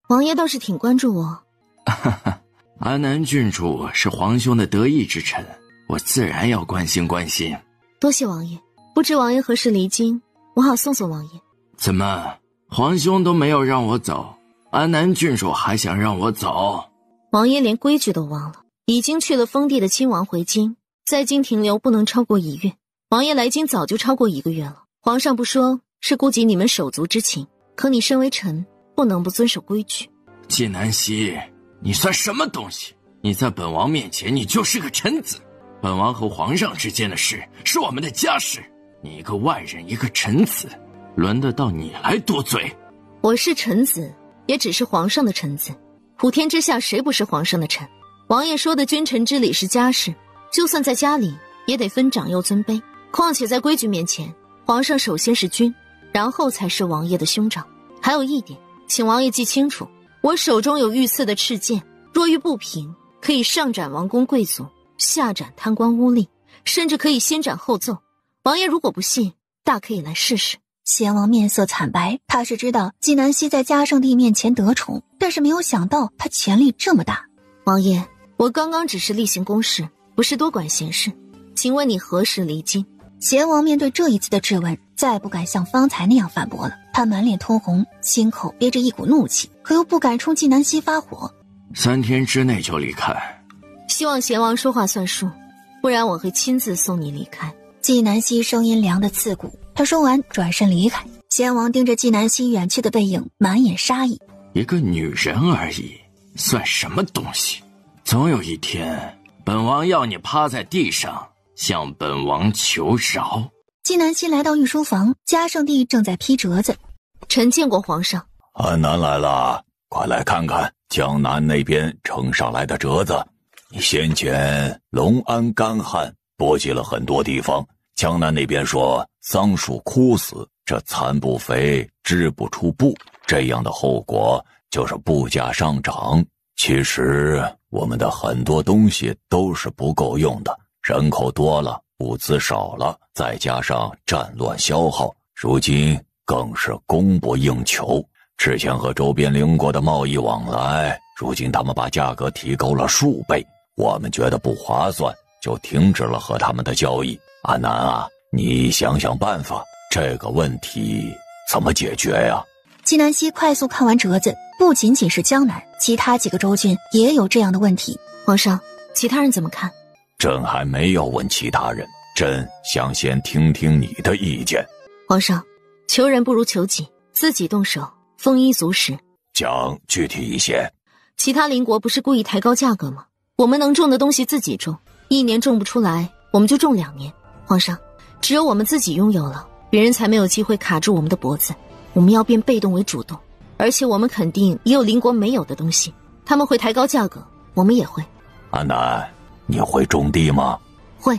Speaker 5: 王爷倒是挺关注我。
Speaker 4: 安南郡主是皇兄的得意之臣，我自然要关心关心。
Speaker 5: 多谢王爷，不知王爷何时离京，我好送送王爷。
Speaker 4: 怎么，皇兄都没有让我走，安南郡主还想让我走？
Speaker 5: 王爷连规矩都忘了，已经去了封地的亲王回京，在京停留不能超过1月。王爷来京早就超过1个月了，皇上不说是顾及你们手足之情，可你身为臣，不能不遵守规矩。
Speaker 4: 纪南希，你算什么东西？你在本王面前，你就是个臣子。本王和皇上之间的事是我们的家事，你一个外人，一个臣子，轮得到你来多嘴？
Speaker 5: 我是臣子，也只是皇上的臣子。普天之下谁不是皇上的臣？王爷说的君臣之礼是家事，就算在家里也得分长幼尊卑。况且在规矩面前，皇上首先是君，然后才是王爷的兄长。还有一点，请王爷记清楚，我手中有御赐的赤剑，若遇不平，可以上斩王公贵族，下斩贪官污吏，甚至可以先斩后奏。王爷如果不信，大可以来试试。
Speaker 1: 贤王面色惨白，他是知道纪南希在嘉圣帝面前得宠，但是没有想到他潜力这么大。
Speaker 5: 王爷，我刚刚只是例行公事，不是多管闲事，请问你何时离京？
Speaker 1: 贤王面对这一次的质问，再不敢像方才那样反驳了。他满脸通红，心口憋着一股怒气，可又不敢冲纪南希发火。
Speaker 4: 3天之内就离开。
Speaker 5: 希望贤王说话算数，不然我会亲自送你离开。
Speaker 1: 纪南希声音凉得刺骨，他说完转身离开。贤王盯着纪南希远去的背影，满眼杀意。
Speaker 4: 一个女人而已，算什么东西？总有一天，本王要你趴在地上，向本王求饶。
Speaker 1: 纪南希来到御书房，嘉圣帝正在批折子。
Speaker 5: 臣见过皇上。
Speaker 13: 安南来了，快来看看江南那边呈上来的折子。你先前隆安干旱，波及了很多地方。江南那边说桑树枯死，这蚕不肥，织不出布，这样的后果就是物价上涨。其实我们的很多东西都是不够用的，人口多了，物资少了，再加上战乱消耗，如今更是供不应求。之前和周边邻国的贸易往来，如今他们把价格提高了数倍，我们觉得不划算，就停止了和他们的交易。安南啊，你想想办法，这个问题怎么解决呀？
Speaker 1: 纪南希快速看完折子，不仅仅是江南，其他几个州郡也有这样的问题。
Speaker 5: 皇上，其他人怎么看？
Speaker 13: 朕还没有问其他人，朕想先听听你的意见。
Speaker 5: 皇上，求人不如求己，自己动手，丰衣足食。
Speaker 13: 讲具体一些。
Speaker 5: 其他邻国不是故意抬高价格吗？我们能种的东西自己种，1年种不出来，我们就种2年。皇上，只有我们自己拥有了，别人才没有机会卡住我们的脖子。我们要变被动为主动，而且我们肯定也有邻国没有的东西，他们会抬高价格，我们也会。
Speaker 13: 安南，你会种地吗？
Speaker 5: 会。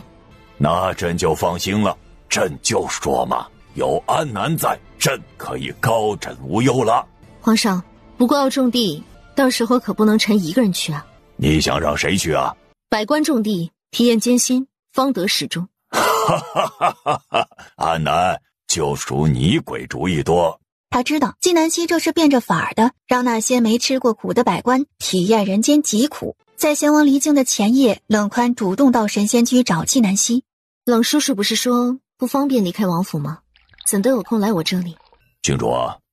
Speaker 13: 那朕就放心了。朕就说嘛，有安南在，朕可以高枕无忧了。
Speaker 5: 皇上，不过要种地，到时候可不能臣一个人去啊。
Speaker 13: 你想让谁去啊？
Speaker 5: 百官种地，体验艰辛，方得始终。
Speaker 13: 哈哈哈哈哈！安南，就属你鬼主意多。
Speaker 1: 他知道纪南希这是变着法儿的，让那些没吃过苦的百官体验人间疾苦。在贤王离京的前夜，冷宽主动到神仙居找纪南希。
Speaker 5: 冷叔叔不是说不方便离开王府吗？怎都有空来我这里？
Speaker 13: 郡主，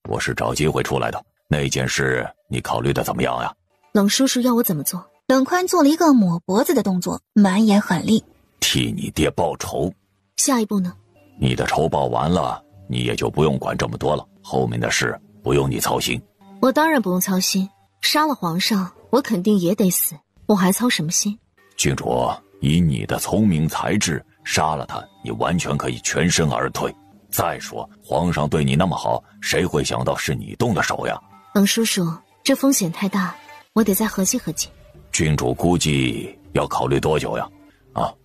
Speaker 13: 我是找机会出来的，那件事你考虑的怎么样呀？
Speaker 5: 冷叔叔要我怎么做？
Speaker 1: 冷宽做了一个抹脖子的动作，满眼狠厉。
Speaker 13: 替你爹报仇。
Speaker 5: 下一步呢？
Speaker 13: 你的仇报完了，你也就不用管这么多了，后面的事不用你操心。
Speaker 5: 我当然不用操心，杀了皇上，我肯定也得死，我还操什么心？
Speaker 13: 郡主，以你的聪明才智，杀了他，你完全可以全身而退。再说，皇上对你那么好，谁会想到是你动的手呀？
Speaker 5: 冷叔叔，这风险太大，我得再合计合计。
Speaker 13: 郡主估计要考虑多久呀？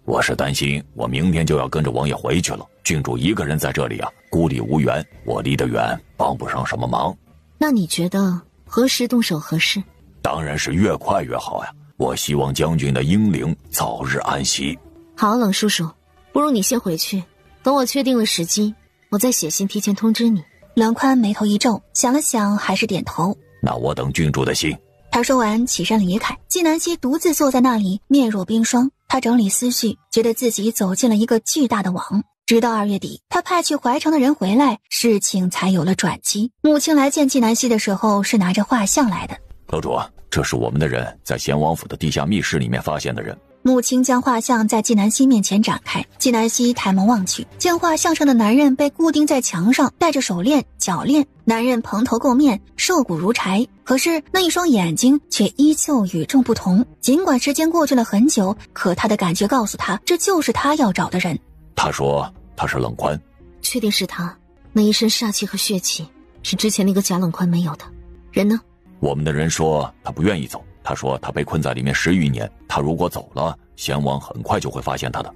Speaker 13: 我是担心我明天就要跟着王爷回去了，郡主一个人在这里啊，孤立无援，我离得远，帮不上什么忙。
Speaker 5: 那你觉得何时动手合适？
Speaker 13: 当然是越快越好呀！我希望将军的英灵早日安息。
Speaker 5: 好，冷叔叔，不如你先回去，等我确定了时机，我再写信提前通知你。
Speaker 1: 冷宽眉头一皱，想了想，还是点头。
Speaker 13: 那我等郡主的信。
Speaker 1: 他说完起身离开，纪南希独自坐在那里，面若冰霜。他整理思绪，觉得自己走进了一个巨大的网。直到2月底，他派去怀城的人回来，事情才有了转机。穆青来见纪南希的时候是拿着画像来的。
Speaker 13: 楼主，这是我们的人在贤王府的地下密室里面发现的人。
Speaker 1: 穆青将画像在纪南希面前展开，纪南希抬眸望去，见画像上的男人被固定在墙上，戴着手链、脚链，男人蓬头垢面，瘦骨如柴，可是那一双眼睛却依旧与众不同。尽管时间过去了很久，可他的感觉告诉他，这就是他要找的人。
Speaker 13: 他说他是冷宽。
Speaker 5: 确定是他？那一身煞气和血气是之前那个假冷宽没有的。人呢？
Speaker 13: 我们的人说他不愿意走，他说他被困在里面10余年，他如果走了，贤王很快就会发现他的。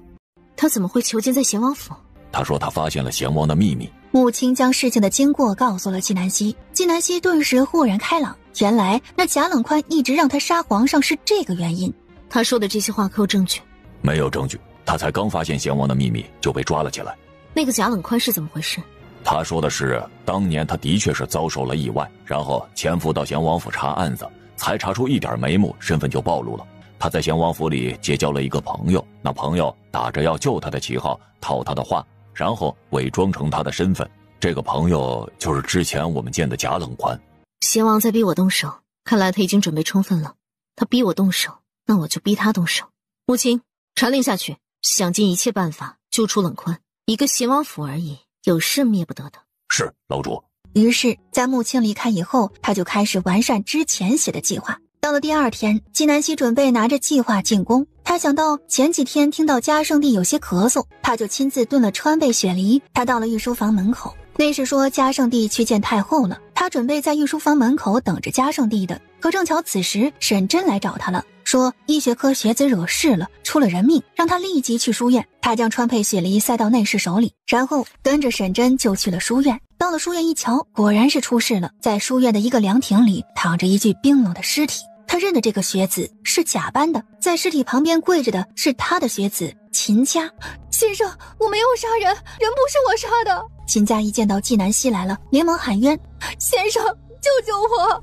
Speaker 5: 他怎么会囚禁在贤王府？
Speaker 13: 他说他发现了贤王的秘密。
Speaker 1: 穆青将事情的经过告诉了纪南希，纪南希顿时豁然开朗，原来那贾冷宽一直让他杀皇上是这个原因。
Speaker 5: 他说的这些话可有证据？
Speaker 13: 没有证据，他才刚发现贤王的秘密就被抓了起来。
Speaker 5: 那个贾冷宽是怎么回事？
Speaker 3: 他说的是，当年他的确是遭受了意外，然后潜伏到咸王府查案子，才查出一点眉目，身份就暴露了。他在咸王府里结交了一个朋友，那朋友打着要救他的旗号，套他的话，然后伪装成他的身份。这个朋友就是之前我们见的贾冷宽。
Speaker 5: 贤王在逼我动手，看来他已经准备充分了。他逼我动手，那我就逼他动手。母亲，传令下去，想尽一切办法救出冷宽。一个贤王府而已，有事灭不得的。
Speaker 3: 是，楼主。
Speaker 1: 于是在母亲离开以后，他就开始完善之前写的计划。到了第二天，纪南希准备拿着计划进宫。他想到前几天听到嘉圣帝有些咳嗽，他就亲自炖了川贝雪梨。他到了御书房门口，那是说嘉圣帝去见太后了，他准备在御书房门口等着嘉圣帝的。可正巧此时沈真来找他了，说医学科学子惹事了，出了人命，让他立即去书院。他将川贝雪梨塞到内侍手里，然后跟着沈真就去了书院。到了书院一瞧，果然是出事了，在书院的一个凉亭里躺着一具冰冷的尸体。他认得这个学子是假扮的，在尸体旁边跪着的是他的学子秦家。
Speaker 12: 先生，我没有杀人，人不是我杀的。
Speaker 1: 秦家一见到纪南希来了，连忙喊冤：
Speaker 12: 先生，救救我！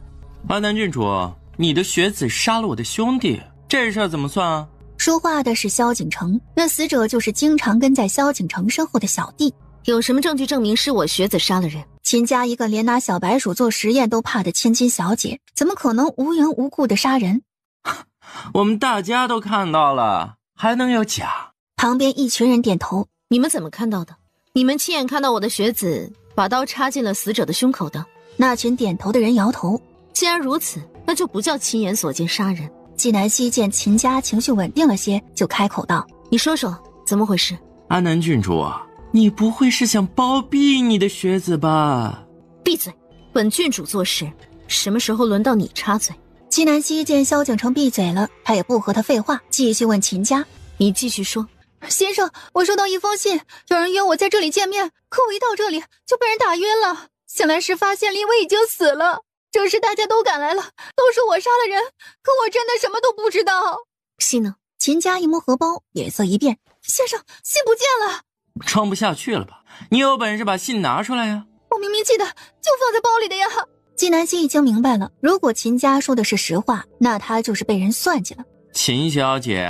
Speaker 2: 安南郡主，你的学子杀了我的兄弟，这事儿怎么算啊？
Speaker 1: 说话的是萧景城，那死者就是经常跟在萧景城身后的小弟。
Speaker 5: 有什么证据证明是我学子杀了人？
Speaker 1: 秦家一个连拿小白鼠做实验都怕的千金小姐，怎么可能无缘无故的杀人？
Speaker 2: 我们大家都看到了，还能有假？
Speaker 1: 旁边一群人点头。
Speaker 5: 你们怎么看到的？你们亲眼看到我的学子把刀插进了死者的胸口的？
Speaker 1: 那群点头的人摇头。
Speaker 5: 既然如此，那就不叫亲眼所见杀人。
Speaker 1: 纪南希见秦家情绪稳定了些，就开口道：
Speaker 5: 你说说怎么回事？
Speaker 2: 安南郡主，你不会是想包庇你的学子吧？
Speaker 5: 闭嘴！本郡主做事，什么时候轮到你插嘴？
Speaker 1: 纪南希见萧景城闭嘴了，他也不和他废话，继续问秦家：
Speaker 5: 你继续说。
Speaker 12: 先生，我收到一封信，有人约我在这里见面，可我一到这里就被人打晕了。醒来时发现李伟已经死了，这时大家都赶来了，都说我杀了人，可我真的什么都不知道。
Speaker 5: 信呢？
Speaker 1: 秦家一摸荷包，脸色一变：
Speaker 12: 先生，信不见了。
Speaker 2: 装不下去了吧？你有本事把信拿出来呀！
Speaker 12: 我明明记得就放在包里的呀。
Speaker 1: 纪南希已经明白了，如果秦家说的是实话，那他就是被人算计了。
Speaker 2: 秦小姐，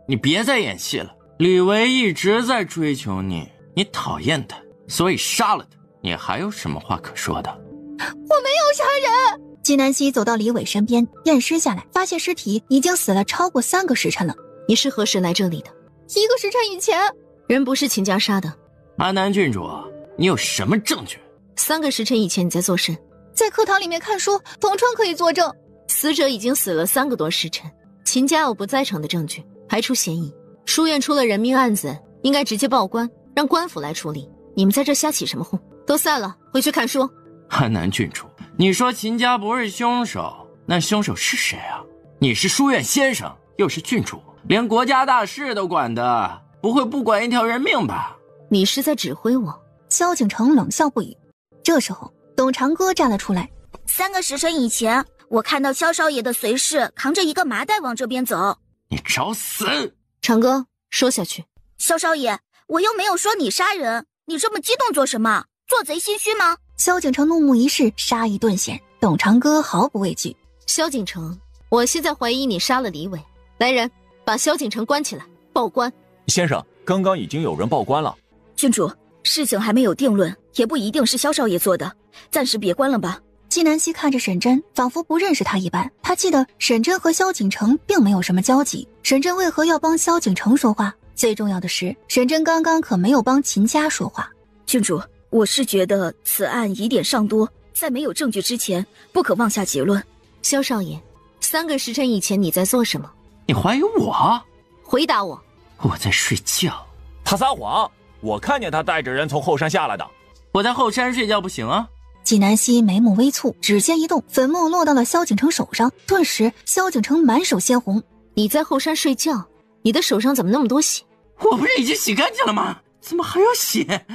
Speaker 2: 你别再演戏了。李维一直在追求你，你讨厌他，所以杀了他。你还有什么话可说的？
Speaker 12: 我没有杀人。
Speaker 1: 纪南希走到李伟身边，验尸下来，发现尸体已经死了超过3个时辰了。
Speaker 5: 你是何时来这里的
Speaker 12: ？1个时辰以前。
Speaker 5: 人不是秦家杀的。
Speaker 2: 安南郡主，你有什么证据
Speaker 5: ？3个时辰以前你在做甚？
Speaker 12: 在课堂里面看书，冯川可以作证。
Speaker 5: 死者已经死了3个多时辰，秦家有不在场的证据，排除嫌疑。书院出了人命案子，应该直接报官，让官府来处理。你们在这瞎起什么哄？都散了，回去看书。
Speaker 2: 安南郡主，你说秦家不是凶手，那凶手是谁啊？你是书院先生，又是郡主，连国家大事都管的，不会不管一条人命吧？
Speaker 5: 你是在指挥我？
Speaker 1: 萧景城冷笑不语。这时候董长歌站了出来。
Speaker 6: 3个时辰以前，我看到萧少爷的随侍扛着一个麻袋往这边走。
Speaker 2: 你找死！
Speaker 5: 长歌，说下去。
Speaker 6: 萧少爷，我又没有说你杀人，你这么激动做什么？做贼心虚吗？
Speaker 1: 萧景城怒目一视，杀意顿显。董长歌毫不畏惧。
Speaker 5: 萧景城，我现在怀疑你杀了李伟。来人，把萧景城关起来，报官。
Speaker 3: 先生，刚刚已经有人报官了。
Speaker 7: 郡主，事情还没有定论，也不一定是萧少爷做的，暂时别关了吧。
Speaker 1: 纪南希看着沈真，仿佛不认识他一般。他记得沈真和萧景城并没有什么交集，沈真为何要帮萧景城说话？最重要的是，沈真刚刚可没有帮秦家说话。
Speaker 7: 郡主，我是觉得此案疑点尚多，在没有证据之前，不可妄下结论。
Speaker 5: 萧少爷，3个时辰以前你在做什么？
Speaker 2: 你怀疑我？
Speaker 5: 回答我。
Speaker 2: 我在睡觉。
Speaker 15: 他撒谎，我看见他带着人从后山下来的。
Speaker 2: 我在后山睡觉不行啊？
Speaker 1: 纪南希眉目微蹙，指尖一动，粉末落到了萧景城手上，顿时萧景城满手鲜红。
Speaker 5: 你在后山睡觉，你的手上怎么那么多血？
Speaker 2: 我不是已经洗干净了吗？怎么还有血？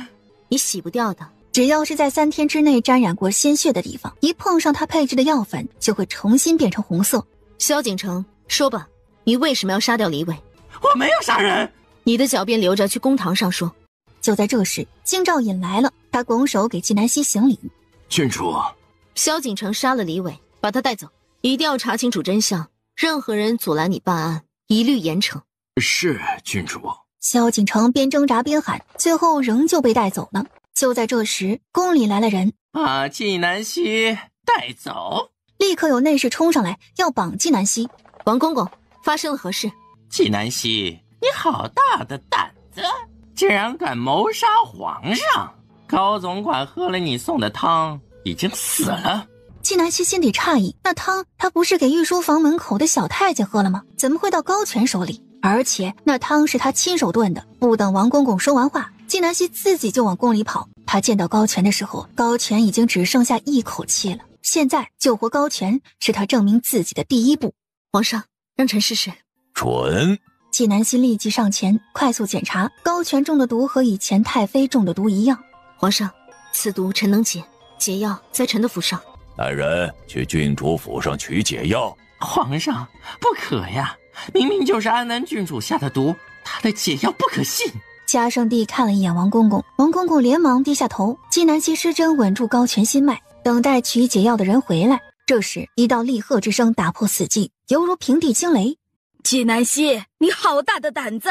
Speaker 5: 你洗不掉的。
Speaker 1: 只要是在3天之内沾染过鲜血的地方，一碰上他配制的药粉，就会重新变成红色。
Speaker 5: 萧景城，说吧，你为什么要杀掉李伟？
Speaker 2: 我没有杀人。
Speaker 5: 你的狡辩留着去公堂上说。
Speaker 1: 就在这时，京兆尹来了，他拱手给纪南希行礼。
Speaker 14: 郡主，
Speaker 5: 萧景城杀了李伟，把他带走，一定要查清楚真相，任何人阻拦你办案，一律严惩。
Speaker 14: 是郡主。
Speaker 1: 萧景城边挣扎边喊，最后仍旧被带走了。就在这时，宫里来了人，
Speaker 2: 把纪南希带走。
Speaker 1: 立刻有内侍冲上来要绑纪南希。
Speaker 5: 王公公，发生了何事？
Speaker 2: 纪南希，你好大的胆子，竟然敢谋杀皇上！高总管喝了你送的汤，已经死了。
Speaker 1: 纪南希心底诧异，那汤他不是给御书房门口的小太监喝了吗？怎么会到高权手里？而且那汤是他亲手炖的。不等王公公说完话，纪南希自己就往宫里跑。他见到高权的时候，高权已经只剩下一口气了。现在救活高权是他证明自己的第一步。
Speaker 5: 皇上，让臣试试。
Speaker 13: 准。
Speaker 1: 纪南希立即上前快速检查，高权中的毒和以前太妃中的毒一样。
Speaker 5: 皇上，此毒臣能解，解药在臣的府上。
Speaker 13: 来人，去郡主府上取解药。
Speaker 2: 皇上，不可呀！明明就是安南郡主下的毒，他的解药不可信。
Speaker 1: 嘉圣帝看了一眼王公公，王公公连忙低下头。纪南希施针稳住高权心脉，等待取解药的人回来。这时一道厉喝之声打破死寂，犹如平地惊雷。
Speaker 18: 纪南希，你好大的胆子，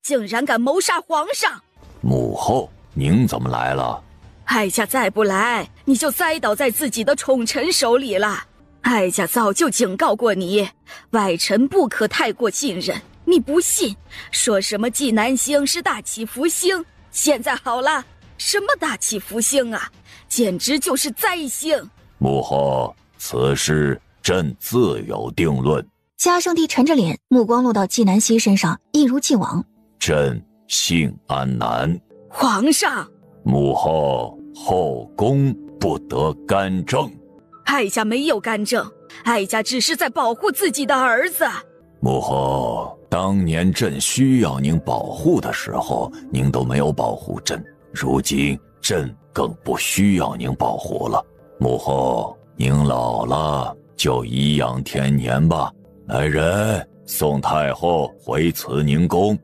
Speaker 18: 竟然敢谋杀皇上！
Speaker 13: 母后，您怎么来了？
Speaker 18: 哀家再不来，你就栽倒在自己的宠臣手里了。哀家早就警告过你，外臣不可太过信任。你不信，说什么纪南星是大起福星，现在好了，什么大起福星啊，简直就是灾星。
Speaker 13: 母后，此事朕自有定论。
Speaker 1: 嘉圣帝沉着脸，目光落到纪南希身上，一如既往。
Speaker 13: 朕姓安南。
Speaker 18: 皇上，
Speaker 13: 母后，后宫不得干政。
Speaker 18: 哀家没有干政，哀家只是在保护自己的儿子。
Speaker 13: 母后，当年朕需要您保护的时候，您都没有保护朕，如今朕更不需要您保护了。母后，您老了，就颐养天年吧。来人，送太后回慈宁宫。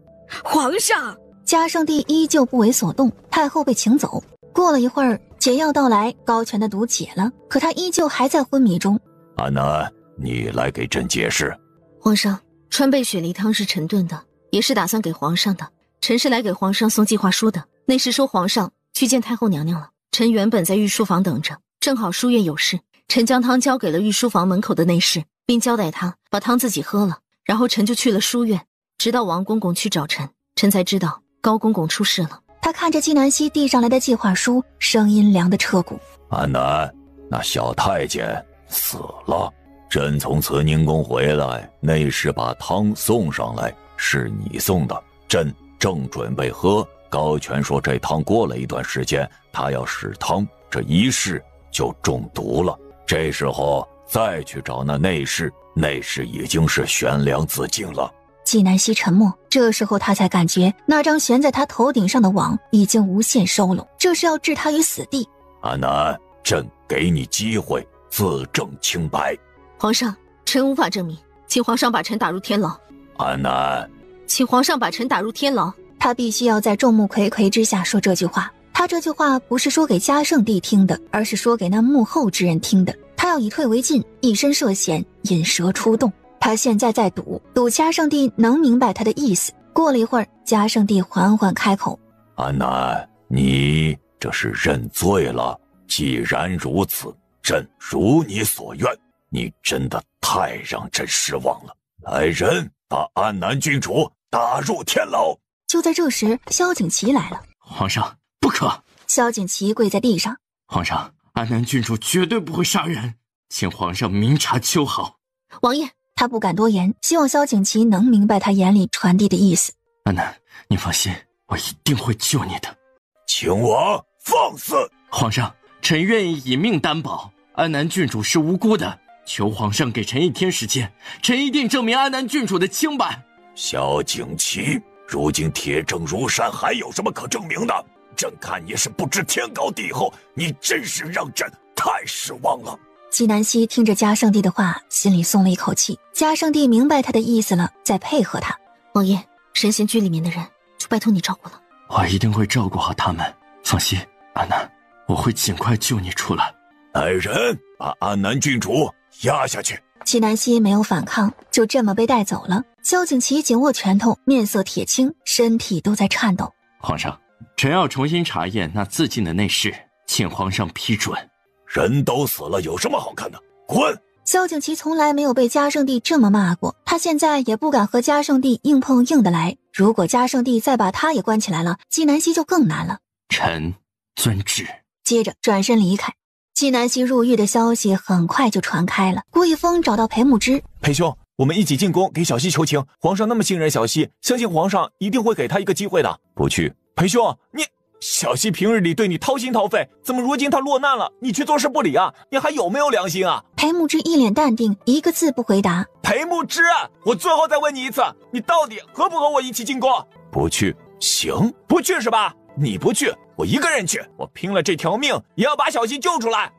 Speaker 18: 皇上，
Speaker 1: 嘉圣帝依旧不为所动，太后被请走。过了一会儿，解药到来，高权的毒解了，可他依旧还在昏迷中。
Speaker 13: 安南，你来给朕解释。
Speaker 5: 皇上，川贝雪梨汤是臣炖的，也是打算给皇上的。臣是来给皇上送计划书的。内侍说皇上去见太后娘娘了。臣原本在御书房等着，正好书院有事，臣将汤交给了御书房门口的内侍，并交代他把汤自己喝了，然后臣就去了书院，直到王公公去找臣，臣才知道高公公出事了。
Speaker 1: 他看着纪南希递上来的计划书，声音凉得彻骨。
Speaker 13: 安南，那小太监死了。朕从慈宁宫回来，内侍把汤送上来，是你送的。朕正准备喝，高权说这汤过了一段时间，他要试汤，这一试就中毒了。这时候再去找那内侍，内侍已经是悬梁自尽了。
Speaker 1: 纪南希沉默，这时候他才感觉那张悬在他头顶上的网已经无限收拢，这是要置他于死地。
Speaker 13: 安南，朕给你机会自证清白。
Speaker 5: 皇上，臣无法证明，请皇上把臣打入天牢。
Speaker 13: 安南，
Speaker 5: 请皇上把臣打入天牢。
Speaker 1: 他必须要在众目睽睽之下说这句话。他这句话不是说给嘉圣帝听的，而是说给那幕后之人听的。他要以退为进，以身涉险，引蛇出洞。他现在在赌嘉圣帝能明白他的意思。过了一会儿，嘉圣帝缓缓开口：
Speaker 13: 安南，你这是认罪了。既然如此，朕如你所愿。你真的太让朕失望了。来人，把安南郡主打入天牢。
Speaker 1: 就在这时，萧景琦来了。
Speaker 4: 皇上，不可！
Speaker 1: 萧景琦跪在地上。
Speaker 4: 皇上，安南郡主绝对不会杀人，请皇上明察秋毫。
Speaker 5: 王爷，
Speaker 1: 他不敢多言，希望萧景琦能明白他眼里传递的意思。
Speaker 4: 安南，你放心，我一定会救你的。
Speaker 13: 请王放肆！
Speaker 4: 皇上，臣愿意以命担保，安南郡主是无辜的。求皇上给臣1天时间，臣一定证明安南郡主的清白。
Speaker 13: 萧景琦，如今铁证如山，还有什么可证明的？朕看你是不知天高地厚，你真是让朕太失望了。
Speaker 1: 纪南希听着嘉圣帝的话，心里松了一口气。嘉圣帝明白他的意思了，再配合他。
Speaker 5: 王爷，神仙居里面的人就拜托你照顾了。
Speaker 4: 我一定会照顾好他们。放心，安南，我会尽快救你出来。
Speaker 13: 来人，把安南郡主押下去。
Speaker 1: 纪南希没有反抗，就这么被带走了。萧景祺紧握拳头，面色铁青，身体都在颤抖。
Speaker 4: 皇上，臣要重新查验那自尽的内侍，请皇上批准。
Speaker 13: 人都死了，有什么好看的？滚！
Speaker 1: 萧景祺从来没有被嘉圣帝这么骂过，他现在也不敢和嘉圣帝硬碰硬的来。如果嘉圣帝再把他也关起来了，纪南希就更难了。
Speaker 4: 臣遵旨。
Speaker 1: 接着转身离开。纪南希入狱的消息很快就传开了。顾一峰找到裴慕之，
Speaker 15: 裴兄，我们一起进宫给小希求情。皇上那么信任小希，相信皇上一定会给他一个机会的。
Speaker 11: 不去。
Speaker 15: 裴兄，你小希平日里对你掏心掏肺，怎么如今他落难了，你却坐视不理啊？你还有没有良心啊？
Speaker 1: 裴慕之一脸淡定，一个字不回答。
Speaker 15: 裴慕之，我最后再问你一次，你到底和不和我一起进宫？
Speaker 11: 不去。
Speaker 15: 行，不去是吧？你不去，我一个人去，我拼了这条命也要把小希救出来。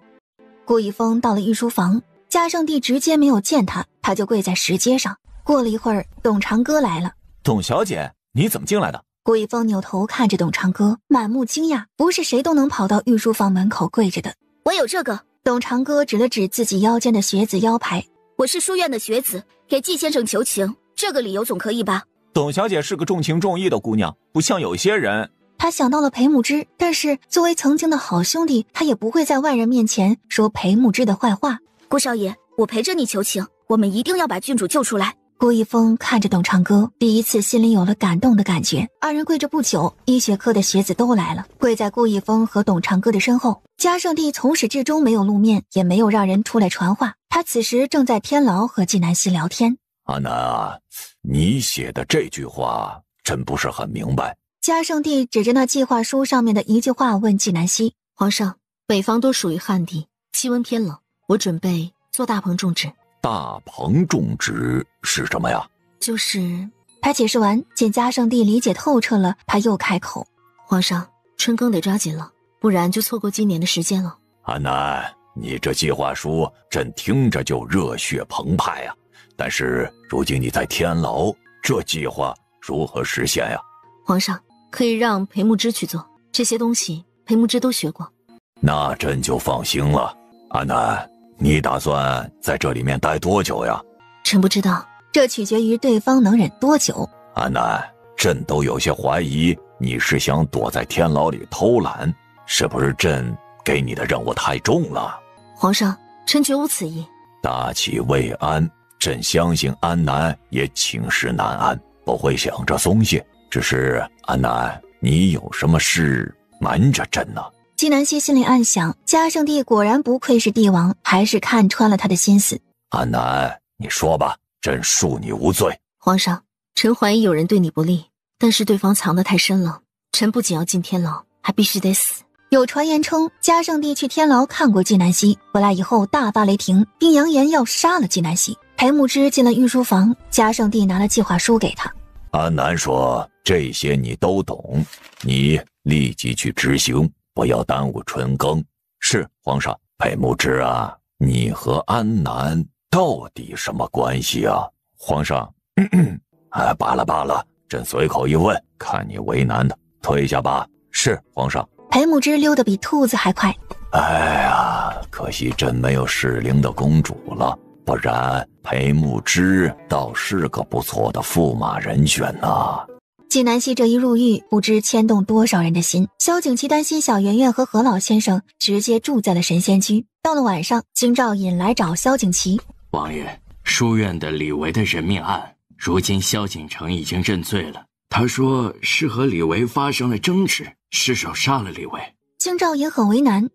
Speaker 1: 顾一峰到了御书房，嘉圣帝直接没有见他，他就跪在石阶上。过了一会儿，董长歌来了。
Speaker 15: 董小姐，你怎么进来的？
Speaker 1: 顾一峰扭头看着董长歌，满目惊讶，不是谁都能跑到御书房门口跪着的。
Speaker 7: 我有这个。
Speaker 1: 董长歌指了指自己腰间的学子腰牌，
Speaker 7: 我是书院的学子，给季先生求情，这个理由总可以吧？
Speaker 15: 董小姐是个重情重义的姑娘，不像有些人。
Speaker 1: 他想到了裴慕之，但是作为曾经的好兄弟，他也不会在外人面前说裴慕之的坏话。
Speaker 7: 顾少爷，我陪着你求情，我们一定要把郡主救出来。
Speaker 1: 顾一峰看着董长歌，第一次心里有了感动的感觉。二人跪着不久，医学科的学子都来了，跪在顾一峰和董长歌的身后。嘉圣帝从始至终没有露面，也没有让人出来传话，他此时正在天牢和纪南希聊天。
Speaker 13: 阿南啊，你写的这句话真不是很明白。
Speaker 1: 嘉圣帝指着那计划书上面的一句话问纪南希：
Speaker 5: 皇上，北方都属于旱地，气温偏冷，我准备做大棚种植。
Speaker 13: 大棚种植是什么呀？
Speaker 5: 就是
Speaker 1: 他解释完，见嘉圣帝理解透彻了，他又开口：
Speaker 5: 皇上，春耕得抓紧了，不然就错过今年的时间了。
Speaker 13: 阿南，你这计划书朕听着就热血澎湃啊！但是如今你在天牢，这计划如何实现呀？
Speaker 5: 皇上，可以让裴慕之去做，这些东西裴慕之都学过。
Speaker 13: 那朕就放心了。阿南，你打算在这里面待多久呀？
Speaker 5: 臣不知道，
Speaker 1: 这取决于对方能忍多久。
Speaker 13: 阿南，朕都有些怀疑你是想躲在天牢里偷懒，是不是朕给你的任务太重了？
Speaker 5: 皇上，臣绝无此意。
Speaker 13: 大齐未安，朕相信安南也寝食难安，不会想着松懈。只是安南，你有什么事瞒着朕呢？
Speaker 1: 纪南希心里暗想，嘉圣帝果然不愧是帝王，还是看穿了他的心思。
Speaker 13: 安南，你说吧，朕恕你无罪。
Speaker 5: 皇上，臣怀疑有人对你不利，但是对方藏得太深了，臣不仅要进天牢，还必须得死。
Speaker 1: 有传言称，嘉圣帝去天牢看过纪南希，回来以后大发雷霆，并扬言要杀了纪南希。裴慕之进了御书房，嘉圣帝拿了计划书给他。
Speaker 13: 安南说，这些你都懂，你立即去执行，不要耽误春耕。是，皇上。裴慕之啊，你和安南到底什么关系啊？皇上，罢了，朕随口一问，看你为难的，退下吧。是，皇上。
Speaker 1: 裴慕之溜得比兔子还快。
Speaker 13: 哎呀，可惜朕没有适龄的公主了，不然裴慕之倒是个不错的驸马人选呐。
Speaker 1: 纪南希这一入狱，不知牵动多少人的心。萧景祺担心小圆圆和何老先生直接住在了神仙居。到了晚上，京兆尹来找萧景祺。
Speaker 4: 王爷，书院的李维的人命案，如今萧景城已经认罪了。他说是和李维发生了争执，失手杀了李维。
Speaker 1: 京兆尹很为难。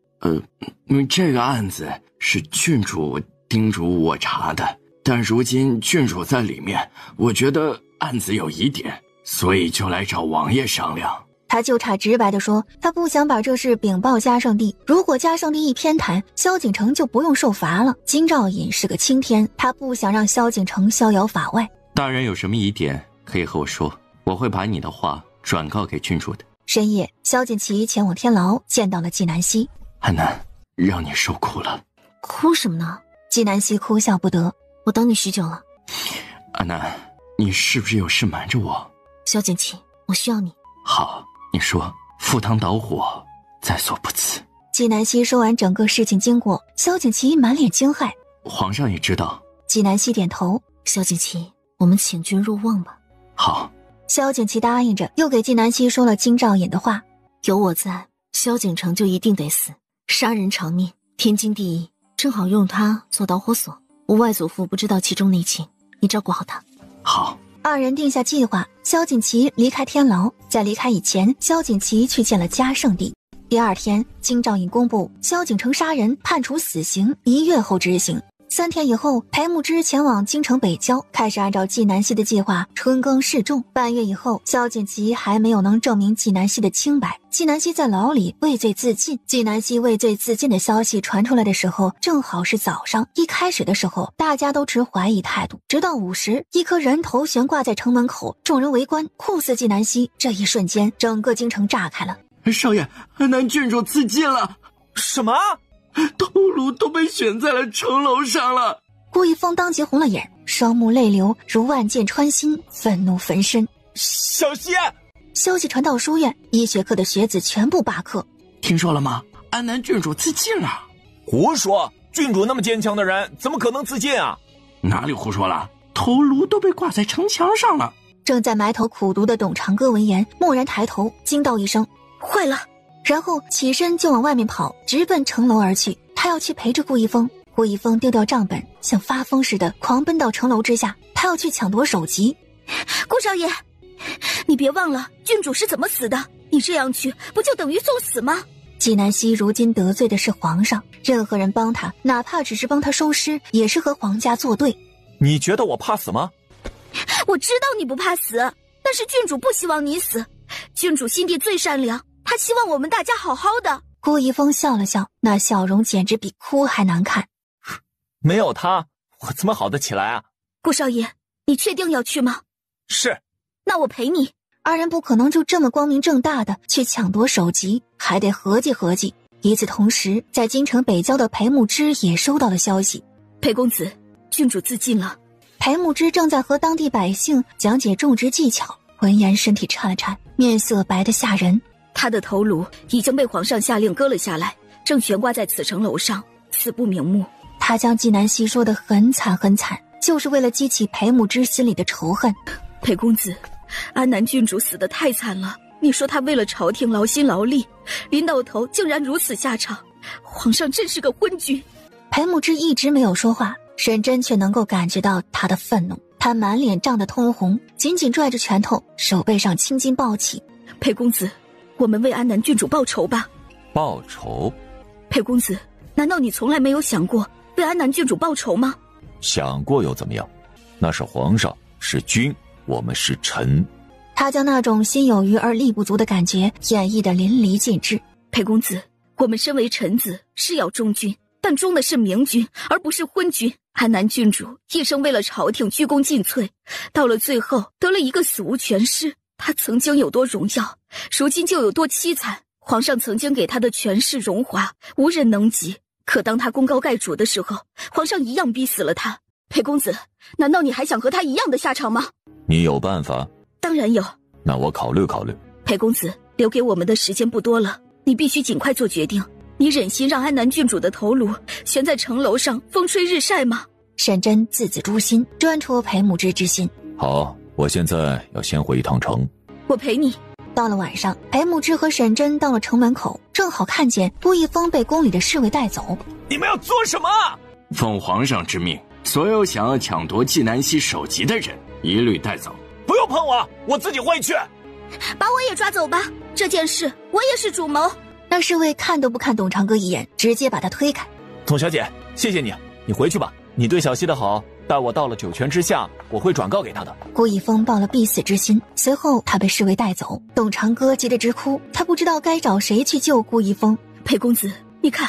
Speaker 4: 因为这个案子是郡主叮嘱我查的，但如今郡主在里面，我觉得案子有疑点，所以就来找王爷商量。
Speaker 1: 他就差直白地说，他不想把这事禀报嘉圣帝，如果嘉圣帝一偏袒，萧景城就不用受罚了。京兆尹是个青天，他不想让萧景城逍遥法外。
Speaker 4: 大人有什么疑点可以和我说，我会把你的话转告给郡主的。
Speaker 1: 深夜，萧景祺前往天牢，见到了纪南希。
Speaker 4: 安南，让你受苦了。
Speaker 5: 哭什么呢？
Speaker 1: 纪南希哭笑不得。
Speaker 5: 我等你许久了。
Speaker 4: 安南，你是不是有事瞒着我？
Speaker 5: 萧景祺，我需要你。
Speaker 4: 好，你说赴汤蹈火，在所不辞。
Speaker 1: 纪南希说完整个事情经过，萧景琦满脸惊骇。
Speaker 4: 皇上也知道。
Speaker 1: 纪南希点头。
Speaker 5: 萧景琦，我们请君入瓮吧。
Speaker 4: 好。
Speaker 1: 萧景琦答应着，又给纪南希说了京兆尹的话。
Speaker 5: 有我在，萧景城就一定得死，杀人偿命，天经地义。正好用他做导火索，我外祖父不知道其中内情，你照顾好他。
Speaker 4: 好。
Speaker 1: 二人定下计划，萧景琦离开天牢，在离开以前，萧景琦去见了嘉圣帝。第二天，京兆尹公布萧景城杀人，判处死刑，1月后执行。3天以后，裴慕之前往京城北郊，开始按照纪南希的计划春耕示众。半月以后，萧景琦还没有能证明纪南希的清白，纪南希在牢里畏罪自尽。纪南希畏罪自尽的消息传出来的时候，正好是早上。一开始的时候，大家都持怀疑态度，直到午时，一颗人头悬挂在城门口，众人围观，酷似纪南希。这一瞬间，整个京城炸开了。
Speaker 14: 少爷，安南郡主自尽了。
Speaker 15: 什么？
Speaker 14: 头颅都被悬在了城楼上了。
Speaker 1: 顾一峰当即红了眼，双目泪流如万箭穿心，愤怒焚身。
Speaker 15: 小希！
Speaker 1: 消息传到书院，医学科的学子全部罢课。
Speaker 14: 听说了吗？安南郡主自尽了。
Speaker 15: 胡说！郡主那么坚强的人，怎么可能自尽啊？
Speaker 14: 哪里胡说了？头颅都被挂在城墙上了。
Speaker 1: 正在埋头苦读的董长歌闻言，蓦然抬头，惊道一声：“
Speaker 7: 坏了！”
Speaker 1: 然后起身就往外面跑，直奔城楼而去。他要去陪着顾一峰。顾一峰丢掉账本，像发疯似的狂奔到城楼之下，他要去抢夺首级。
Speaker 7: 顾少爷，你别忘了郡主是怎么死的，你这样去不就等于送死吗？
Speaker 1: 纪南希如今得罪的是皇上，任何人帮他，哪怕只是帮他收尸，也是和皇家作对。
Speaker 15: 你觉得我怕死吗？
Speaker 7: 我知道你不怕死，但是郡主不希望你死。郡主心地最善良，她希望我们大家好好的。
Speaker 1: 顾一峰笑了笑，那笑容简直比哭还难看。
Speaker 15: 没有他，我怎么好得起来啊？
Speaker 7: 顾少爷，你确定要去吗？
Speaker 15: 是。
Speaker 7: 那我陪你。
Speaker 1: 二人不可能就这么光明正大的去抢夺首级，还得合计合计。与此同时，在京城北郊的裴慕之也收到了消息。
Speaker 7: 裴公子，郡主自尽了。
Speaker 1: 裴慕之正在和当地百姓讲解种植技巧，闻言身体颤了颤，面色白得吓人。
Speaker 7: 他的头颅已经被皇上下令割了下来，正悬挂在此城楼上，死不瞑目。
Speaker 1: 他将纪南希说得很惨很惨，就是为了激起裴慕之心里的仇恨。
Speaker 7: 裴公子，安南郡主死得太惨了，你说他为了朝廷劳心劳力，临到头竟然如此下场，皇上真是个昏君。
Speaker 1: 裴慕之一直没有说话，沈真却能够感觉到他的愤怒，他满脸涨得通红，紧紧拽着拳头，手背上青筋暴起。
Speaker 7: 裴公子，我们为安南郡主报仇吧。
Speaker 11: 报仇？
Speaker 7: 裴公子，难道你从来没有想过为安南郡主报仇吗？
Speaker 11: 想过又怎么样？那是皇上，是君，我们是臣。
Speaker 1: 他将那种心有余而力不足的感觉演绎得淋漓尽致。
Speaker 7: 裴公子，我们身为臣子是要忠君，但忠的是明君，而不是昏君。安南郡主一生为了朝廷鞠躬尽瘁，到了最后得了一个死无全尸。他曾经有多荣耀，如今就有多凄惨。皇上曾经给他的权势荣华，无人能及。可当他功高盖主的时候，皇上一样逼死了他。裴公子，难道你还想和他一样的下场吗？
Speaker 11: 你有办法？
Speaker 7: 当然有。
Speaker 11: 那我考虑考虑。
Speaker 7: 裴公子，留给我们的时间不多了，你必须尽快做决定。你忍心让安南郡主的头颅悬在城楼上风吹日晒吗？
Speaker 1: 沈真字字诛心，专戳裴慕之之心。
Speaker 11: 好，我现在要先回一趟城。
Speaker 7: 我陪你。
Speaker 1: 到了晚上，裴慕之和沈真到了城门口，正好看见顾一峰被宫里的侍卫带走。
Speaker 15: 你们要做什么？
Speaker 4: 奉皇上之命，所有想要抢夺纪南希首级的人一律带走。
Speaker 15: 不用碰我，我自己会去。
Speaker 7: 把我也抓走吧，这件事我也是主谋。
Speaker 1: 那侍卫看都不看董长歌一眼，直接把他推开。
Speaker 15: 董小姐，谢谢你，你回去吧。你对小希的好，待我到了九泉之下，我会转告给他的。
Speaker 1: 顾一峰抱了必死之心，随后他被侍卫带走。董长歌急得直哭，他不知道该找谁去救顾一峰。
Speaker 7: 裴公子，你看，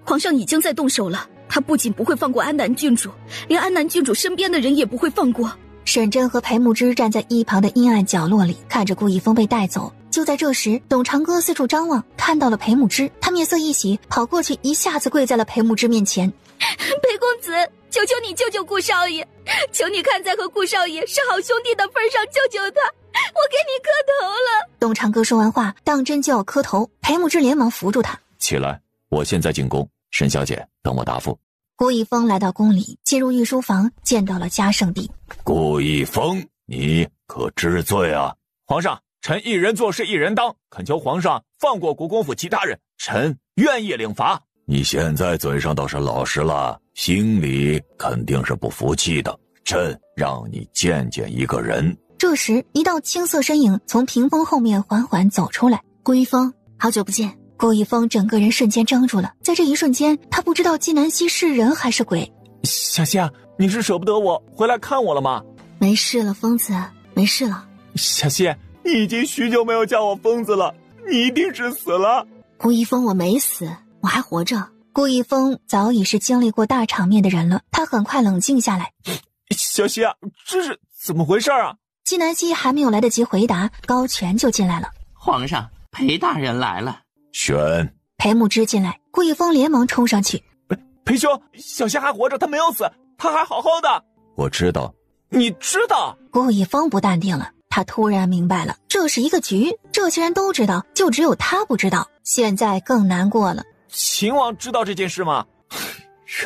Speaker 7: 皇上已经在动手了，他不仅不会放过安南郡主，连安南郡主身边的人也不会放过。
Speaker 1: 沈真和裴慕之站在一旁的阴暗角落里，看着顾一峰被带走。就在这时，董长歌四处张望，看到了裴慕之，他面色一喜，跑过去一下子跪在了裴慕之面前。
Speaker 7: 裴公子，求求你救救顾少爷，求你看在和顾少爷是好兄弟的份上救救他。
Speaker 12: 给你磕头了。
Speaker 1: 东长哥说完话，当真就要磕头，裴木之连忙扶住他。
Speaker 11: 起来，我现在进宫，沈小姐等我答复。
Speaker 1: 顾一峰来到宫里，进入御书房，见到了嘉圣帝。
Speaker 13: 顾一峰，你可知罪啊？
Speaker 15: 皇上，臣一人做事一人当，恳求皇上放过国公府其他人，臣愿意领罚。
Speaker 13: 你现在嘴上倒是老实了，心里肯定是不服气的。朕让你见见一个人。
Speaker 1: 这时，一道青色身影从屏风后面缓缓走出来。
Speaker 5: 顾一峰，好久不见。
Speaker 1: 顾一峰整个人瞬间怔住了，在这一瞬间，他不知道纪南希是人还是鬼。
Speaker 15: 小希啊，你是舍不得我回来看我了吗？
Speaker 5: 没事了，疯子，没事了。
Speaker 15: 小希，你已经许久没有叫我疯子了，你一定是死了。
Speaker 5: 顾一峰，我没死，我还活着。
Speaker 1: 顾一峰早已是经历过大场面的人了，他很快冷静下来。
Speaker 15: 小希啊，这是怎么回事啊？
Speaker 1: 纪南希还没有来得及回答，高权就进来了。
Speaker 2: 皇上，裴大人来了。
Speaker 13: 选。
Speaker 1: 裴木之进来，顾一峰连忙冲上去。
Speaker 15: 裴兄，小希还活着，他没有死，他还好好的。
Speaker 11: 我知道。
Speaker 15: 你知道？
Speaker 1: 顾一峰不淡定了，他突然明白了，这是一个局，这些人都知道，就只有他不知道，现在更难过了。
Speaker 15: 秦王知道这件事吗？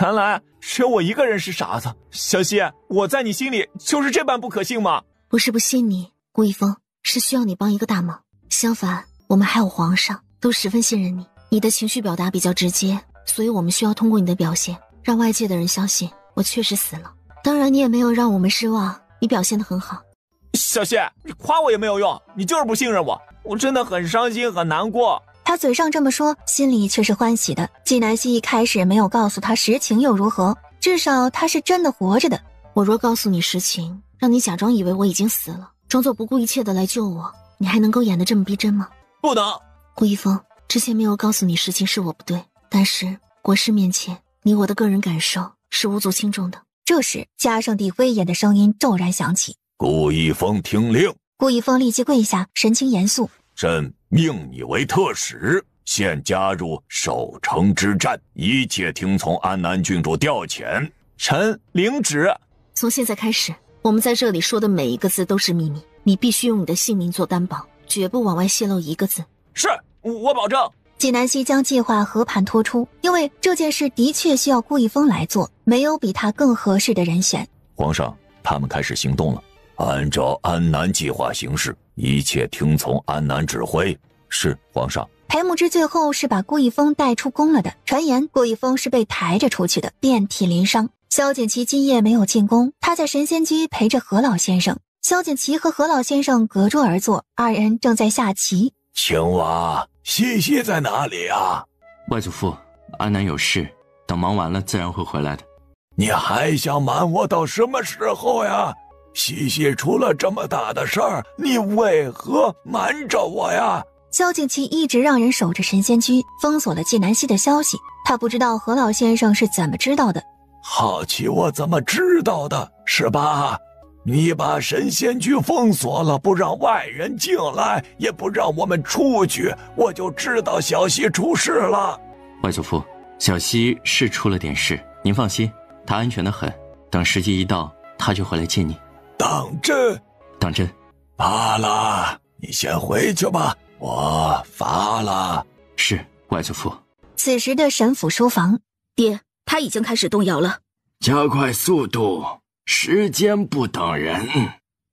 Speaker 15: 原来只有我一个人是傻子。小希，我在你心里就是这般不可信吗？
Speaker 5: 不是不信你，顾一峰，是需要你帮一个大忙。相反，我们还有皇上都十分信任你，你的情绪表达比较直接，所以我们需要通过你的表现，让外界的人相信我确实死了。当然，你也没有让我们失望，你表现得很好。
Speaker 15: 小希，你夸我也没有用，你就是不信任我，我真的很伤心很难过。
Speaker 1: 他嘴上这么说，心里却是欢喜的。纪南希一开始没有告诉他实情又如何，至少他是真的活着的。
Speaker 5: 我若告诉你实情，让你假装以为我已经死了，装作不顾一切的来救我，你还能够演得这么逼真吗？
Speaker 15: 不能。
Speaker 5: 顾一峰，之前没有告诉你实情是我不对，但是国事面前，你我的个人感受是无足轻重的。
Speaker 1: 这时，嘉圣帝威严的声音骤然响起：
Speaker 13: 顾一峰听令。
Speaker 1: 顾一峰立即跪下，神情严肃：
Speaker 13: 朕命你为特使，现加入守城之战，一切听从安南郡主调遣。
Speaker 15: 臣领旨。
Speaker 5: 从现在开始，我们在这里说的每一个字都是秘密，你必须用你的性命做担保，绝不往外泄露一个字。
Speaker 15: 是，我保证。
Speaker 1: 纪南希将计划和盘托出，因为这件事的确需要顾一峰来做，没有比他更合适的人选。
Speaker 11: 皇上，他们开始行动了。
Speaker 13: 按照安南计划行事，一切听从安南指挥。
Speaker 11: 是，皇上。
Speaker 1: 裴木之最后是把顾一峰带出宫了的，传言顾一峰是被抬着出去的，遍体鳞伤。萧景琦今夜没有进宫，他在神仙居陪着何老先生。萧景琦和何老先生隔桌而坐，二人正在下棋。
Speaker 13: 青蛙，西西在哪里啊？
Speaker 2: 外祖父，安南有事，等忙完了自然会回来的。
Speaker 10: 你还想瞒我到什么时候呀？西西出了这么大的事儿，你为何瞒着我呀？
Speaker 1: 萧景琦一直让人守着神仙居，封锁了纪南希的消息。他不知道何老先生是怎么知道的。
Speaker 10: 好奇我怎么知道的，是吧？你把神仙居封锁了，不让外人进来，也不让我们出去，我就知道小希出事了。
Speaker 2: 外祖父，小希是出了点事，您放心，她安全得很。等时机一到，她就会来见你。
Speaker 10: 当真？
Speaker 2: 当真。
Speaker 10: 罢了，你先回去吧，我乏了。
Speaker 2: 是，外祖父。
Speaker 1: 此时的神府书房，
Speaker 7: 爹，他已经开始动摇了。
Speaker 14: 加快速度，时间不等人。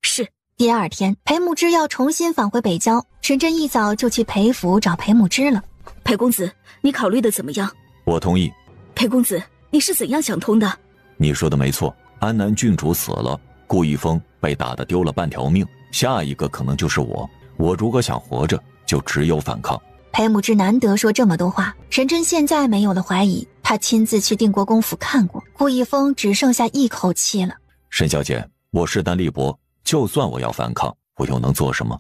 Speaker 7: 是。
Speaker 1: 第二天，裴木之要重新返回北郊，沈真一早就去裴府找裴木之了。
Speaker 7: 裴公子，你考虑的怎么样？
Speaker 11: 我同意。
Speaker 7: 裴公子，你是怎样想通的？
Speaker 11: 你说的没错，安南郡主死了，顾一峰被打得丢了半条命，下一个可能就是我。我如果想活着，就只有反抗。
Speaker 1: 裴木之难得说这么多话，沈真现在没有了怀疑，他亲自去定国公府看过，顾一峰只剩下一口气了。
Speaker 11: 沈小姐，我势单力薄，就算我要反抗，我又能做什么？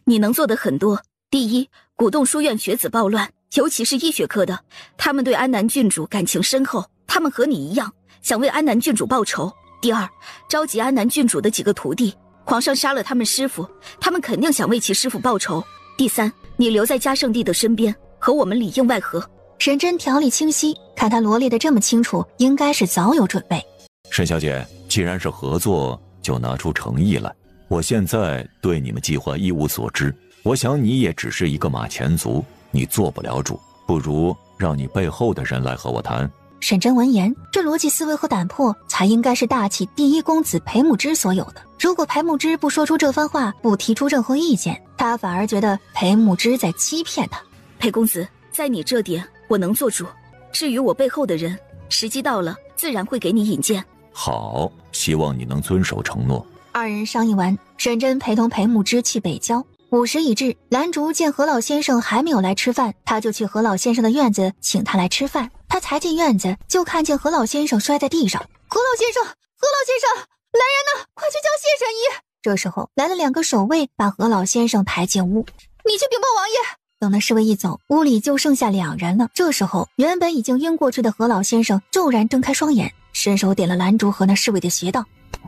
Speaker 7: 你能做的很多。第一，鼓动书院学子暴乱，尤其是医学科的，他们对安南郡主感情深厚，他们和你一样，想为安南郡主报仇。第二，召集安南郡主的几个徒弟，皇上杀了他们师父，他们肯定想为其师父报仇。第三，你留在嘉圣帝的身边，和我们里应外合。
Speaker 1: 沈真条理清晰，看他罗列的这么清楚，应该是早有准备。
Speaker 11: 沈小姐，既然是合作，就拿出诚意来。我现在对你们计划一无所知，我想你也只是一个马前卒，你做不了主，不如让你背后的人来和我谈。
Speaker 1: 沈真闻言，这逻辑思维和胆魄才应该是大齐第一公子裴牧之所有的。如果裴牧之不说出这番话，不提出任何意见，他反而觉得裴牧之在欺骗他。
Speaker 7: 裴公子，在你这点我能做主，至于我背后的人，时机到了自然会给你引荐。
Speaker 11: 好，希望你能遵守承诺。
Speaker 1: 二人商议完，沈真陪同裴牧之去北郊。午时已至，兰竹见何老先生还没有来吃饭，他就去何老先生的院子请他来吃饭。他才进院子，就看见何老先生摔在地上。何老先生，何老先生，来人呐，快去叫谢神医！这时候来了2个守卫，把何老先生抬进屋。你去禀报王爷。等那侍卫一走，屋里就剩下2人了。这时候原本已经晕过去的何老先生骤然睁开双眼，伸手点了兰竹和那侍卫的穴道。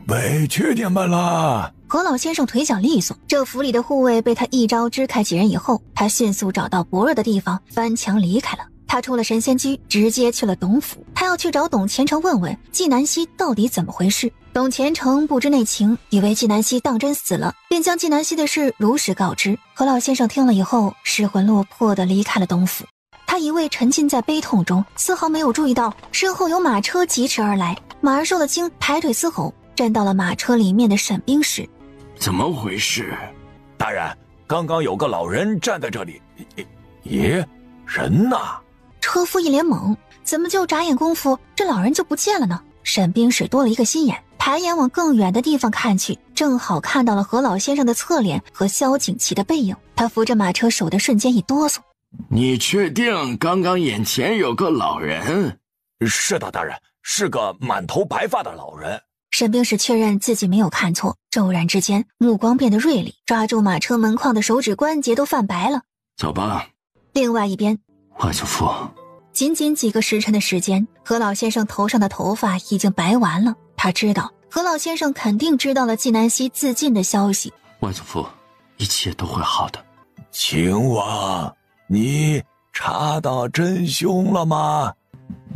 Speaker 10: 委屈你们了。
Speaker 1: 何老先生腿脚利索，这府里的护卫被他一招支开几人以后，他迅速找到薄弱的地方翻墙离开了。他出了神仙居，直接去了董府，他要去找董虔诚问问纪南希到底怎么回事。董虔诚不知内情，以为纪南希当真死了，便将纪南希的事如实告知。何老先生听了以后，失魂落魄地离开了董府。他一味沉浸在悲痛中，丝毫没有注意到身后有马车疾驰而来，马儿受了惊，抬腿嘶吼，站到了马车里面的沈冰石。
Speaker 14: 怎么回事？
Speaker 10: 大人，刚刚有个老人站在这里。咦，人呢？
Speaker 1: 车夫一脸懵，怎么就眨眼功夫，这老人就不见了呢？沈冰石多了一个心眼，抬眼往更远的地方看去，正好看到了何老先生的侧脸和萧景琦的背影。他扶着马车手的瞬间一哆嗦。
Speaker 14: 你确定刚刚眼前有个老人？
Speaker 10: 是的，大人，是个满头白发的老人。
Speaker 1: 沈冰石确认自己没有看错，骤然之间目光变得锐利，抓住马车门框的手指关节都泛白了。
Speaker 14: 走吧。
Speaker 1: 另外一边，
Speaker 14: 华祖父，
Speaker 1: 仅仅几个时辰的时间，何老先生头上的头发已经白完了。他知道何老先生肯定知道了纪南希自尽的消息。
Speaker 14: 外祖父，一切都会好的。
Speaker 10: 秦王，你查到真凶了吗？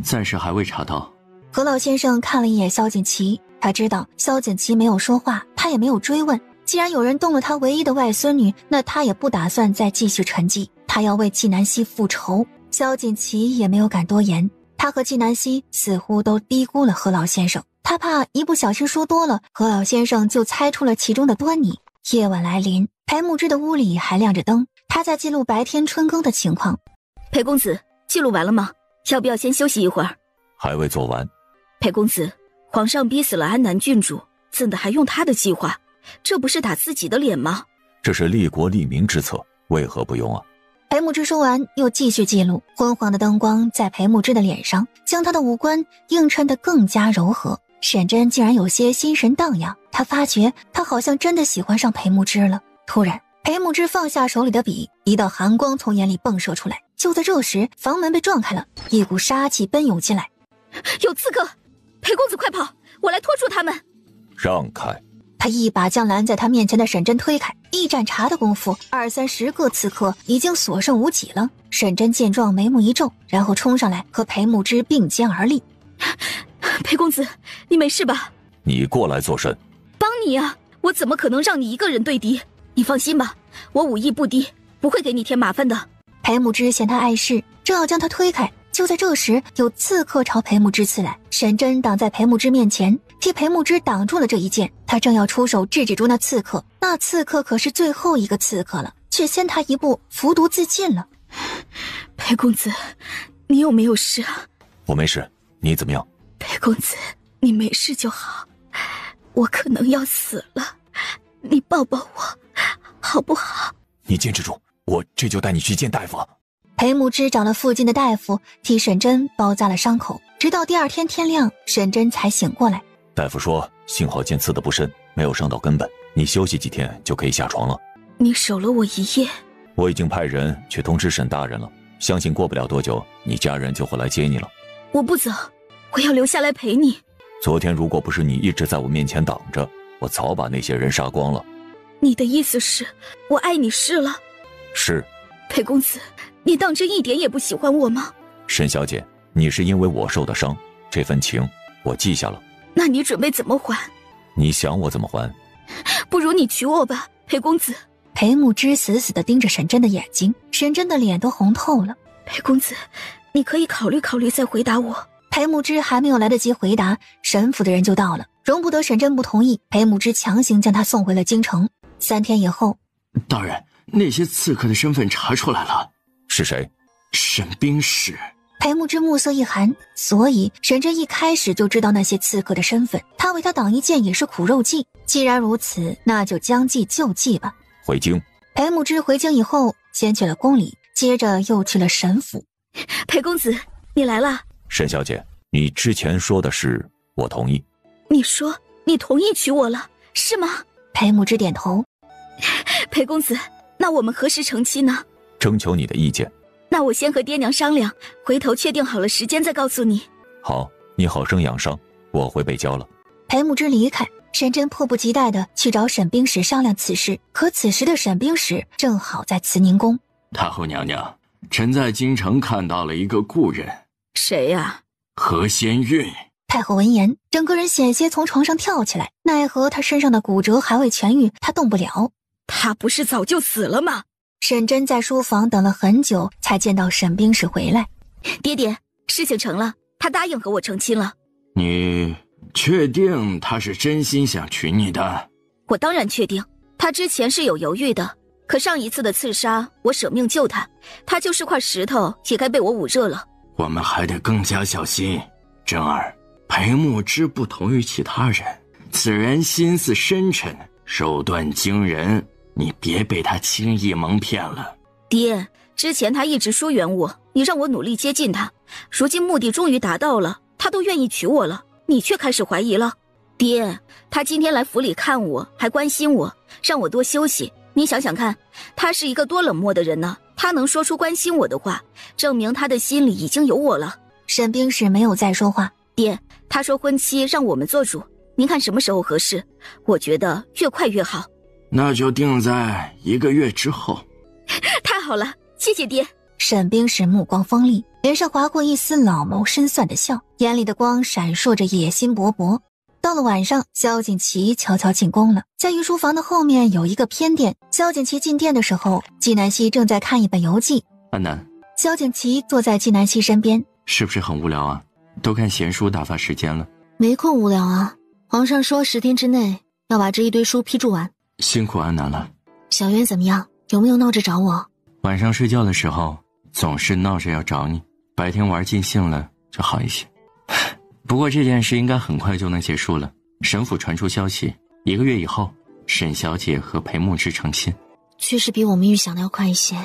Speaker 2: 暂时还未查到。
Speaker 1: 何老先生看了一眼萧景琦，他知道萧景琦没有说话，他也没有追问。既然有人动了他唯一的外孙女，那他也不打算再继续沉寂，他要为纪南希复仇。萧景琦也没有敢多言，他和纪南希似乎都低估了何老先生，他怕一不小心说多了，何老先生就猜出了其中的端倪。夜晚来临，裴牧之的屋里还亮着灯，他在记录白天春耕的情况。
Speaker 7: 裴公子，记录完了吗？要不要先休息一会儿？
Speaker 11: 还未做完。
Speaker 7: 裴公子，皇上逼死了安南郡主，怎的还用他的计划？这不是打自己的脸吗？
Speaker 11: 这是利国利民之策，为何不用啊？
Speaker 1: 裴牧之说完，又继续记录。昏黄的灯光在裴牧之的脸上，将他的五官映衬得更加柔和。沈真竟然有些心神荡漾，他发觉他好像真的喜欢上裴牧之了。突然，裴牧之放下手里的笔，一道寒光从眼里迸射出来。就在这时，房门被撞开了，一股杀气奔涌进来。
Speaker 7: 有刺客！裴公子快跑，我来拖住他们。
Speaker 11: 让开！
Speaker 1: 他一把将拦在他面前的沈真推开，一盏茶的功夫，20-30个刺客已经所剩无几了。沈真见状，眉目一皱，然后冲上来和裴牧之并肩而立。
Speaker 7: 裴公子，你没事吧？
Speaker 11: 你过来做甚？
Speaker 7: 帮你啊！我怎么可能让你一个人对敌？你放心吧，我武艺不低，不会给你添麻烦的。
Speaker 1: 裴牧之嫌他碍事，正要将他推开，就在这时，有刺客朝裴牧之刺来。沈真挡在裴牧之面前，替裴牧之挡住了这一剑。他正要出手制止住那刺客，那刺客可是最后一个刺客了，却先他一步服毒自尽了。
Speaker 7: 裴公子，你有没有事啊？
Speaker 11: 我没事，你怎么样？
Speaker 7: 裴公子，你没事就好，我可能要死了，你抱抱我，好不好？
Speaker 10: 你坚持住，我这就带你去见大夫。
Speaker 1: 裴牧之找了附近的大夫，替沈真包扎了伤口，直到第二天天亮，沈真才醒过来。
Speaker 11: 大夫说，幸好剑刺得不深，没有伤到根本，你休息几天就可以下床了。
Speaker 7: 你守了我一夜？
Speaker 11: 我已经派人去通知沈大人了，相信过不了多久，你家人就会来接你了。
Speaker 7: 我不走，我要留下来陪你。
Speaker 11: 昨天如果不是你一直在我面前挡着，我早把那些人杀光了。
Speaker 7: 你的意思是，我爱你是了？
Speaker 11: 是。
Speaker 7: 裴公子，你当真一点也不喜欢我吗？
Speaker 11: 沈小姐，你是因为我受的伤，这份情我记下了。
Speaker 7: 那你准备怎么还？
Speaker 11: 你想我怎么还？
Speaker 7: 不如你娶我吧，裴公子。
Speaker 1: 裴木之死死地盯着沈真的眼睛，沈真的脸都红透了。
Speaker 7: 裴公子，你可以考虑考虑再回答我。
Speaker 1: 裴木之还没有来得及回答，沈府的人就到了，容不得沈真不同意，裴木之强行将他送回了京城。3天以后，
Speaker 14: 大人，那些刺客的身份查出来了。
Speaker 3: 是谁？
Speaker 14: 沈冰使。
Speaker 1: 裴木之目色一寒，所以沈真一开始就知道那些刺客的身份，他为他挡一箭也是苦肉计。既然如此，那就将计就计吧。
Speaker 3: 回京。
Speaker 1: 裴木之回京以后，先去了宫里，接着又去了沈府。
Speaker 7: 裴公子，你来了。
Speaker 3: 沈小姐，你之前说的是我同意。
Speaker 7: 你说你同意娶我了，是吗？
Speaker 1: 裴木之点头。
Speaker 7: 裴公子，那我们何时成亲呢？
Speaker 3: 征求你的意见。
Speaker 7: 那我先和爹娘商量，回头确定好了时间再告诉你。
Speaker 3: 好，你好生养伤，我回北郊了。
Speaker 1: 裴木之离开，沈真迫不及待地去找沈冰使商量此事，可此时的沈冰使正好在慈宁宫。
Speaker 14: 太后娘娘，臣在京城看到了一个故人。
Speaker 7: 谁呀？
Speaker 14: 何仙韵。
Speaker 1: 太后闻言，整个人险些从床上跳起来，奈何他身上的骨折还未痊愈，他动不了。
Speaker 7: 他不是早就死了吗？
Speaker 1: 沈真在书房等了很久，才见到沈冰使回来。
Speaker 7: 爹爹，事情成了，他答应和我成亲了。
Speaker 14: 你确定他是真心想娶你的？
Speaker 7: 我当然确定，他之前是有犹豫的，可上一次的刺杀，我舍命救他，他就是块石头，也该被我捂热了。
Speaker 14: 我们还得更加小心。真儿，裴木之不同于其他人，此人心思深沉，手段惊人，你别被他轻易蒙骗了。
Speaker 7: 爹，之前他一直疏远我，你让我努力接近他，如今目的终于达到了，他都愿意娶我了，你却开始怀疑了。爹，他今天来府里看我，还关心我，让我多休息。你想想看，他是一个多冷漠的人呢，他能说出关心我的话，证明他的心里已经有我了。
Speaker 1: 沈冰使没有再说话。
Speaker 7: 爹，他说婚期让我们做主，您看什么时候合适？我觉得越快越好。
Speaker 14: 那就定在1个月之后。
Speaker 7: 太好了，谢谢爹。
Speaker 1: 沈冰使目光锋利，脸上划过一丝老谋深算的笑，眼里的光闪烁着野心勃勃。到了晚上，萧锦旗悄悄进宫了，在御书房的后面有一个偏殿。萧锦旗进殿的时候，纪南希正在看一本游记。
Speaker 14: 安南，
Speaker 1: 萧锦旗坐在纪南希身边。
Speaker 14: 是不是很无聊啊？都看闲书打发时间了。
Speaker 5: 没空无聊啊，皇上说10天之内要把这一堆书批注完。
Speaker 14: 辛苦安南了。
Speaker 5: 小渊怎么样？有没有闹着找我？
Speaker 14: 晚上睡觉的时候总是闹着要找你，白天玩尽兴了就好一些。不过这件事应该很快就能结束了。沈府传出消息，1个月以后沈小姐和裴木之成亲。
Speaker 5: 确实比我们预想的要快一些。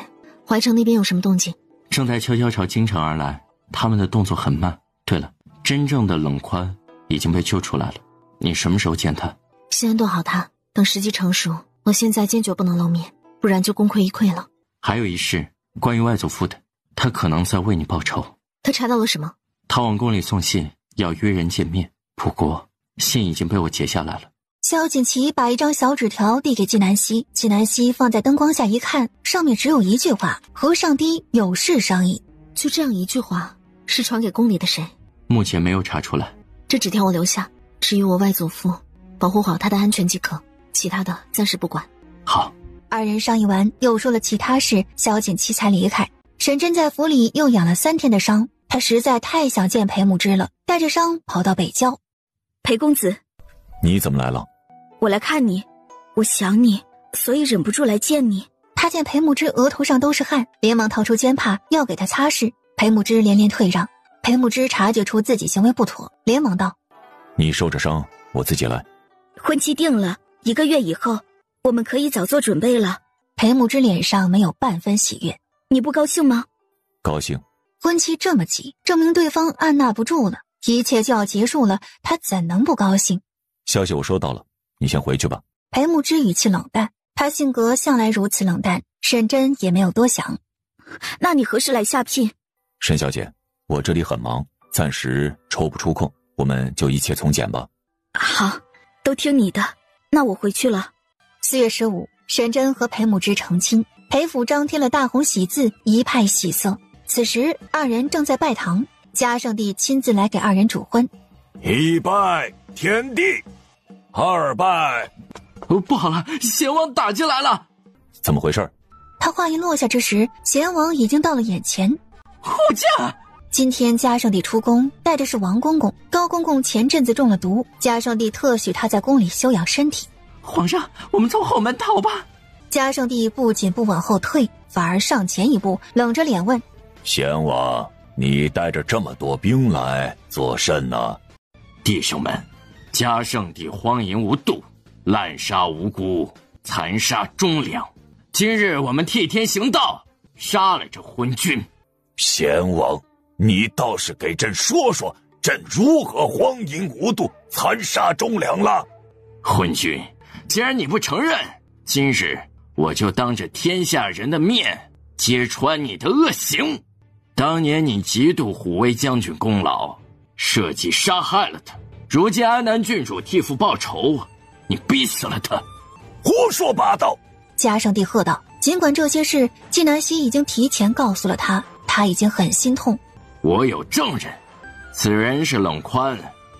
Speaker 5: 淮城那边有什么动静？
Speaker 14: 正在悄悄朝京城而来，他们的动作很慢。对了，真正的冷宽已经被救出来了，你什么时候见他？
Speaker 5: 先安顿好他，等时机成熟。我现在坚决不能露面，不然就功亏一篑了。
Speaker 14: 还有一事，关于外祖父的，他可能在为你报仇。
Speaker 5: 他查到了什么？
Speaker 14: 他往宫里送信，要约人见面，不过信已经被我截下来了。
Speaker 1: 萧锦旗把一张小纸条递给纪南希，纪南希放在灯光下一看，上面只有一句话：和上帝有事商议。
Speaker 5: 就这样一句话，是传给宫里的谁？
Speaker 14: 目前没有查出来。
Speaker 5: 这纸条我留下，至于我外祖父，保护好他的安全即可，其他的暂时不管。
Speaker 14: 好。
Speaker 1: 二人商议完，又说了其他事，萧锦旗才离开。沈真在府里又养了3天的伤，他实在太想见裴木之了，带着伤跑到北郊。
Speaker 7: 裴公子，
Speaker 3: 你怎么来了？
Speaker 7: 我来看你，我想你，所以忍不住来见你。
Speaker 1: 他见裴木之额头上都是汗，连忙掏出肩帕要给他擦拭。裴木之连连退让。裴木之察觉出自己行为不妥，连忙道：
Speaker 3: 你受着伤，我自己来。
Speaker 7: 婚期定了，1个月以后我们可以早做准备了。
Speaker 1: 裴木之脸上没有半分喜悦。
Speaker 7: 你不高兴吗？
Speaker 3: 高兴。
Speaker 1: 婚期这么急，证明对方按捺不住了，一切就要结束了，他怎能不高兴？
Speaker 3: 消息我收到了，你先回去吧。
Speaker 1: 裴木之语气冷淡，他性格向来如此冷淡，沈真也没有多想。
Speaker 7: 那你何时来下聘？
Speaker 3: 沈小姐，我这里很忙，暂时抽不出空，我们就一切从简吧。
Speaker 7: 好，都听你的，那我回去了。
Speaker 1: 4月15，沈真和裴木之成亲，裴府张贴了大红喜字，一派喜色。此时二人正在拜堂，嘉圣帝亲自来给二人主婚。
Speaker 10: 1拜天地，2拜
Speaker 4: 不好了，贤王打进来了！
Speaker 11: 怎么回事？
Speaker 1: 他话一落下之时，贤王已经到了眼前。
Speaker 4: 护驾！
Speaker 1: 今天嘉圣帝出宫，带的是王公公。高公公前阵子中了毒，嘉圣帝特许他在宫里休养身体。
Speaker 4: 皇上，我们从后门逃吧。
Speaker 1: 嘉圣帝不仅不往后退，反而上前一步，冷着脸问：
Speaker 13: 贤王，你带着这么多兵来做甚呢？
Speaker 4: 弟兄们，嘉圣帝荒淫无度，滥杀无辜，残杀忠良。今日我们替天行道，杀了这昏君。
Speaker 13: 贤王，你倒是给朕说说，朕如何荒淫无度，残杀忠良了？
Speaker 4: 昏君，既然你不承认，今日我就当着天下人的面揭穿你的恶行。当年你嫉妒虎威将军功劳，设计杀害了他，如今安南郡主替父报仇，你逼死了他。
Speaker 13: 胡说八道！
Speaker 1: 嘉圣帝喝道。尽管这些事纪南希已经提前告诉了他，他已经很心痛。
Speaker 4: 我有证人，此人是冷宽，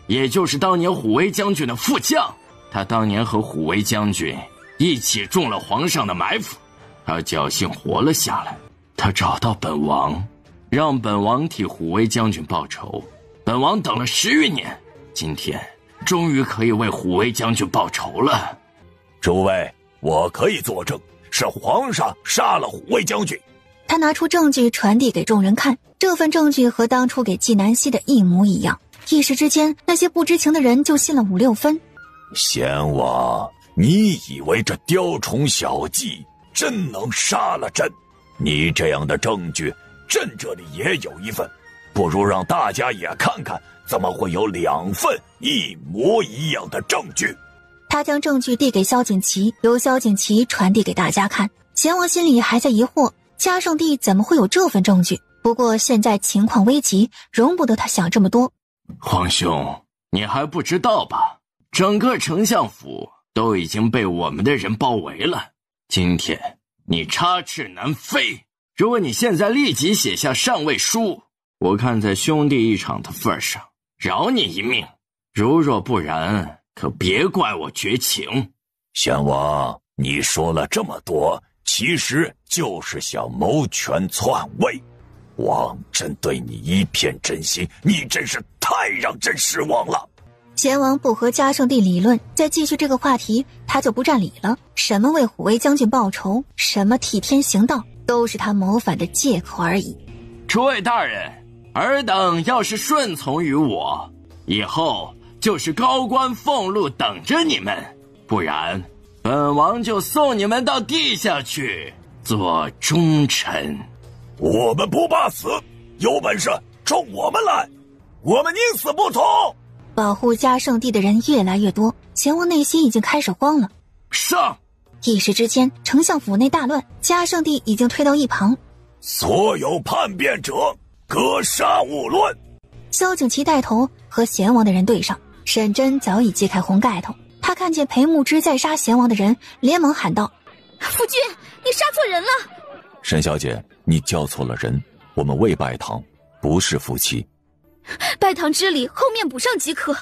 Speaker 4: 也就是当年虎威将军的副将。他当年和虎威将军一起中了皇上的埋伏，他侥幸活了下来。他找到本王，让本王替虎威将军报仇。本王等了10余年，今天终于可以为虎威将军报仇了。
Speaker 13: 诸位，我可以作证，是皇上杀了虎威将军。
Speaker 1: 他拿出证据传递给众人看，这份证据和当初给纪南希的一模一样。一时之间，那些不知情的人就信了5、6分。
Speaker 13: 贤王，你以为这雕虫小技真能杀了朕？你这样的证据，朕这里也有一份，不如让大家也看看，怎么会有2份一模一样的证据？
Speaker 1: 他将证据递给萧景琦，由萧景琦传递给大家看。贤王心里还在疑惑，嘉圣帝怎么会有这份证据？不过现在情况危急，容不得他想这么多。
Speaker 4: 皇兄，你还不知道吧？整个丞相府都已经被我们的人包围了。今天你插翅难飞，如果你现在立即写下上位书，我看在兄弟一场的份上，饶你一命。如若不然，可别怪我绝情。
Speaker 13: 贤王，你说了这么多，其实就是想谋权篡位。王朕对你一片真心，你真是太让朕失望了。
Speaker 1: 贤王不和嘉圣帝理论，再继续这个话题，他就不占理了。什么为虎威将军报仇，什么替天行道，都是他谋反的借口而已。
Speaker 4: 诸位大人，尔等要是顺从于我，以后就是高官俸禄等着你们，不然本王就送你们到地下去做忠臣。
Speaker 13: 我们不怕死，有本事冲我们来，我们宁死不从。
Speaker 1: 保护嘉圣帝的人越来越多，贤王内心已经开始慌了。
Speaker 4: 上！
Speaker 1: 一时之间，丞相府内大乱，嘉圣帝已经退到一旁。
Speaker 13: 所有叛变者，格杀勿论。
Speaker 1: 萧景琦带头和贤王的人对上，沈真早已揭开红盖头，他看见裴牧之在杀贤王的人，连忙喊道：
Speaker 7: 夫君，你杀错人了。
Speaker 11: 沈小姐，你叫错了人，我们未拜堂，不是夫妻。
Speaker 7: 拜堂之礼后面补上即可。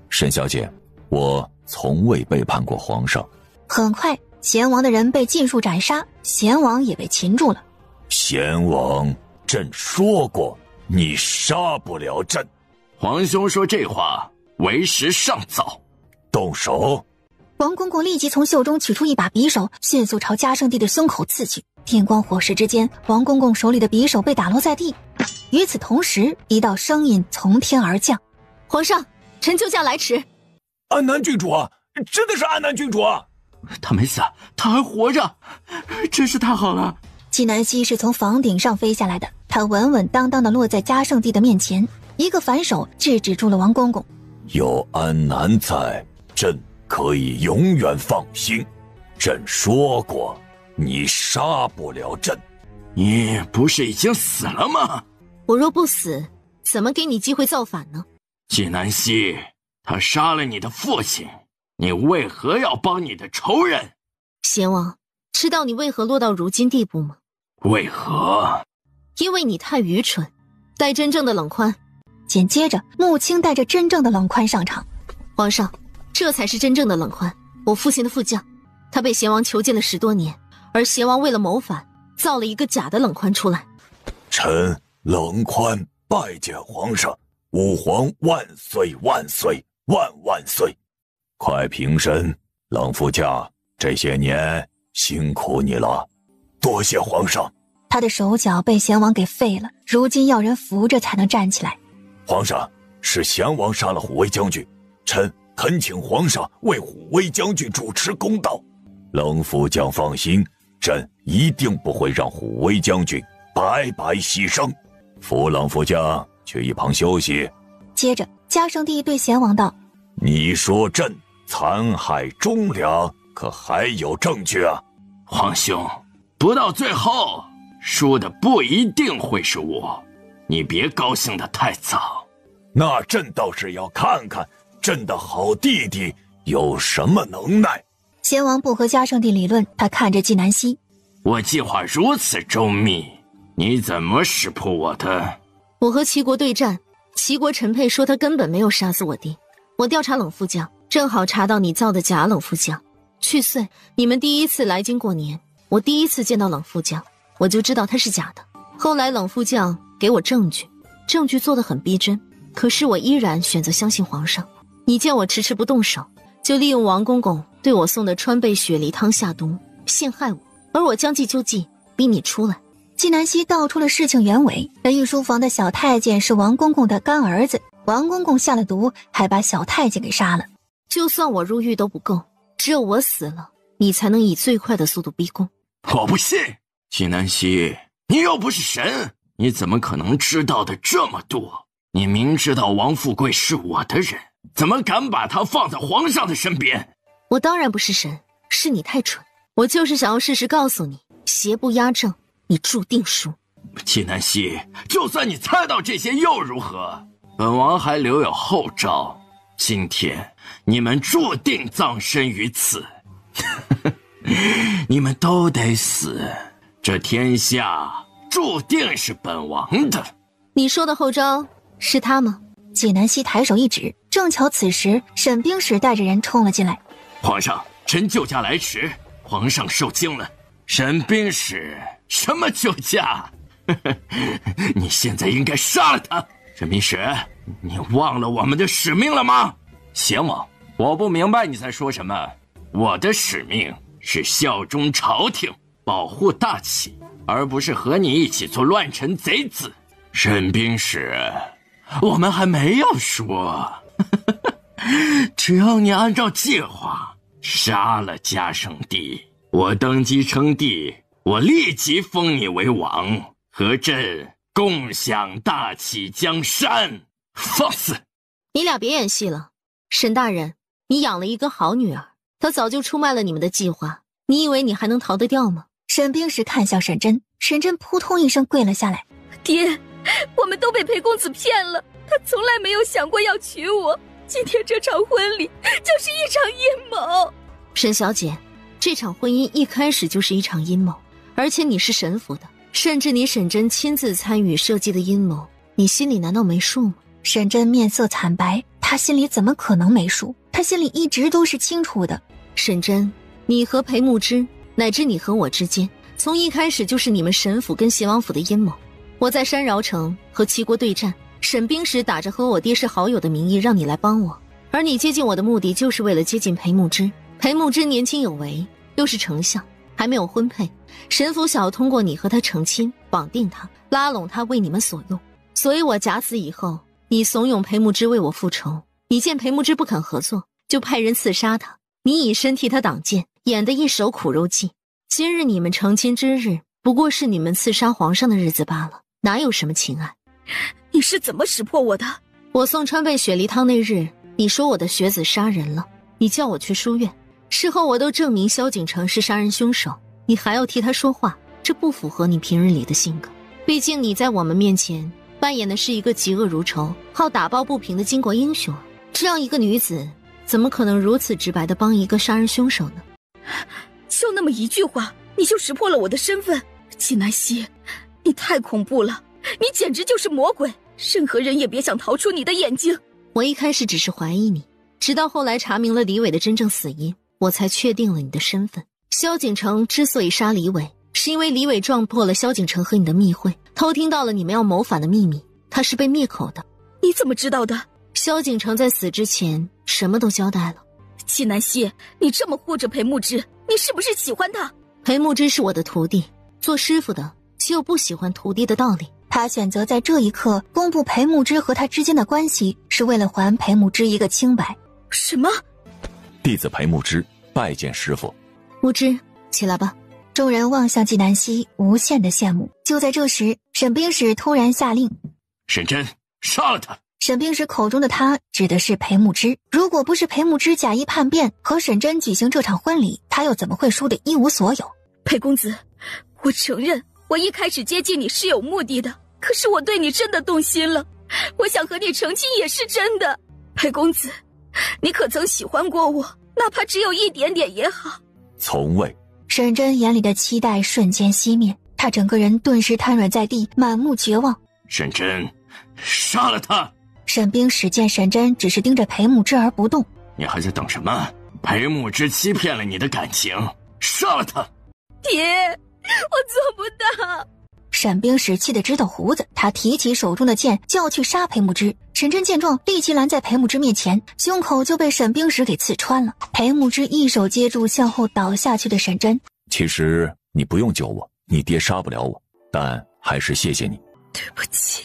Speaker 11: 沈小姐，我从未背叛过皇上。
Speaker 1: 很快，贤王的人被尽数斩杀，贤王也被擒住了。
Speaker 13: 贤王，朕说过，你杀不了朕。
Speaker 4: 皇兄说这话为时尚早。
Speaker 13: 动手！
Speaker 1: 王公公立即从袖中取出一把匕首，迅速朝嘉圣帝的胸口刺去。电光火石之间，王公公手里的匕首被打落在地。与此同时，一道声音从天而降：
Speaker 5: 皇上，臣救驾来迟。
Speaker 13: 安南郡主啊，真的是安南郡主啊！
Speaker 4: 他没死，他还活着，真是太好了。
Speaker 1: 纪南希是从房顶上飞下来的，他稳稳当当地落在嘉圣帝的面前，一个反手制止住了王公公。
Speaker 13: 有安南在，朕可以永远放心。朕说过，你杀不了朕。
Speaker 4: 你不是已经死了吗？
Speaker 5: 我若不死，怎么给你机会造反呢？
Speaker 4: 纪南希，他杀了你的父亲，你为何要帮你的仇人？
Speaker 5: 贤王，知道你为何落到如今地步吗？
Speaker 4: 为何？
Speaker 5: 因为你太愚蠢，带真正的冷宽。
Speaker 1: 紧接着，穆青带着真正的冷宽上场。
Speaker 5: 皇上，这才是真正的冷宽。我父亲的副将，他被邪王囚禁了10多年，而邪王为了谋反，造了一个假的冷宽出来。
Speaker 13: 臣冷宽拜见皇上，吾皇万岁万岁万万岁！快平身，冷副将，这些年辛苦你了，多谢皇上。
Speaker 1: 他的手脚被贤王给废了，如今要人扶着才能站起来。
Speaker 13: 皇上，是贤王杀了虎威将军，臣恳请皇上为虎威将军主持公道。冷副将放心，朕一定不会让虎威将军白白牺牲。扶冷副将去一旁休息。
Speaker 1: 接着嘉圣帝对贤王道：
Speaker 13: 你说朕残害忠良，可还有证据啊？
Speaker 4: 皇兄，不到最后输的不一定会是我，你别高兴得太早。
Speaker 13: 那朕倒是要看看朕的好弟弟有什么能耐。
Speaker 1: 贤王不和嘉圣帝理论，他看着纪南希：
Speaker 4: 我计划如此周密，你怎么识破我的？
Speaker 5: 我和齐国对战，齐国陈佩说他根本没有杀死我弟。我调查冷副将，正好查到你造的假冷副将。去岁你们第一次来京过年，我第一次见到冷副将，我就知道他是假的。后来冷副将给我证据，证据做得很逼真，可是我依然选择相信皇上。你见我迟迟不动手，就利用王公公对我送的川贝雪梨汤下毒，陷害我，而我将计就计，逼你出来。
Speaker 1: 纪南希道出了事情原委，御书房的小太监是王公公的干儿子，王公公下了毒，还把小太监给杀了。
Speaker 5: 就算我入狱都不够，只有我死了，你才能以最快的速度逼宫。
Speaker 4: 我不信，纪南希，你又不是神，你怎么可能知道的这么多？你明知道王富贵是我的人，怎么敢把他放在皇上的身边？
Speaker 5: 我当然不是神，是你太蠢。我就是想要事实告诉你，邪不压正，你注定输。
Speaker 4: 纪南希，就算你猜到这些又如何？本王还留有后招。今天你们注定葬身于此，你们都得死。这天下注定是本王的。
Speaker 5: 你说的后招是他吗？
Speaker 1: 纪南希抬手一指，正巧此时沈冰使带着人冲了进来。
Speaker 4: 皇上，臣救驾来迟，皇上受惊了。沈冰使什么救驾？你现在应该杀了他。沈冰使，你忘了我们的使命了吗？贤王，我不明白你在说什么。我的使命是效忠朝廷，保护大齐，而不是和你一起做乱臣贼子。沈冰使，我们还没有说。只要你按照计划杀了嘉圣帝，我登基称帝，我立即封你为王，和朕共享大齐江山。放肆！
Speaker 5: 你俩别演戏了。沈大人，你养了一个好女儿，她早就出卖了你们的计划，你以为你还能逃得掉吗？
Speaker 1: 沈冰使看向沈真，沈真扑通一声跪了下来。
Speaker 7: 爹，我们都被裴公子骗了，他从来没有想过要娶我，今天这场婚礼就是一场阴谋。
Speaker 5: 沈小姐，这场婚姻一开始就是一场阴谋，而且你是沈府的，甚至你沈真亲自参与设计的阴谋，你心里难道没数吗？
Speaker 1: 沈真面色惨白，他心里怎么可能没数？他心里一直都是清楚的。
Speaker 5: 沈真，你和裴慕之，乃至你和我之间，从一开始就是你们沈府跟邪王府的阴谋。我在山饶城和齐国对战，沈冰使打着和我爹是好友的名义让你来帮我，而你接近我的目的就是为了接近裴慕之。裴慕之年轻有为，又是丞相，还没有婚配，沈府想要通过你和他成亲，绑定他，拉拢他为你们所用。所以我假死以后，你怂恿裴慕之为我复仇，你见裴慕之不肯合作，就派人刺杀他，你以身替他挡箭，演得一手苦肉计。今日你们成亲之日，不过是你们刺杀皇上的日子罢了，哪有什么情爱？
Speaker 7: 你是怎么识破我的？
Speaker 5: 我送川贝雪梨汤那日，你说我的学子杀人了，你叫我去书院，事后我都证明萧景城是杀人凶手，你还要替他说话，这不符合你平日里的性格。毕竟你在我们面前扮演的是一个嫉恶如仇、好打抱不平的巾帼英雄，这样一个女子怎么可能如此直白地帮一个杀人凶手呢？
Speaker 7: 就那么一句话，你就识破了我的身份。纪南希，你太恐怖了，你简直就是魔鬼，任何人也别想逃出你的眼睛。
Speaker 5: 我一开始只是怀疑你，直到后来查明了李伟的真正死因，我才确定了你的身份。萧景城之所以杀李伟，是因为李伟撞破了萧景城和你的密会，偷听到了你们要谋反的秘密，他是被灭口的。
Speaker 7: 你怎么知道的？
Speaker 5: 萧景城在死之前什么都交代了。
Speaker 7: 季南希，你这么护着裴木之，你是不是喜欢他？
Speaker 5: 裴木之是我的徒弟，做师傅的岂有不喜欢徒弟的道理？
Speaker 1: 他选择在这一刻公布裴木之和他之间的关系，是为了还裴木之一个清白。
Speaker 7: 什么？
Speaker 11: 弟子裴木之拜见师父。
Speaker 5: 木之，起来吧。
Speaker 1: 众人望向季南希，无限的羡慕。就在这时，沈冰石突然下令：
Speaker 4: 沈真，杀了他！
Speaker 1: 沈冰石口中的他指的是裴木之，如果不是裴木之假意叛变和沈真举行这场婚礼，他又怎么会输得一无所有？
Speaker 7: 裴公子，我承认我一开始接近你是有目的的，可是我对你真的动心了，我想和你成亲也是真的。裴公子，你可曾喜欢过我？哪怕只有一点点也好。
Speaker 11: 从未。
Speaker 1: 沈真眼里的期待瞬间熄灭，他整个人顿时瘫软在地，满目绝望。
Speaker 4: 沈真，杀了他！
Speaker 1: 沈冰使见沈真只是盯着裴木之而不动，
Speaker 4: 你还在等什么？裴木之欺骗了你的感情，杀了他！
Speaker 7: 爹，我做不到。
Speaker 1: 沈冰使气得直抖胡子，他提起手中的剑就要去杀裴木之。沈真见状，立即拦在裴木之面前，胸口就被沈冰石给刺穿了。裴木之一手接住向后倒下去的沈真。
Speaker 11: 其实你不用救我，你爹杀不了我，但还是谢谢你。
Speaker 7: 对不起。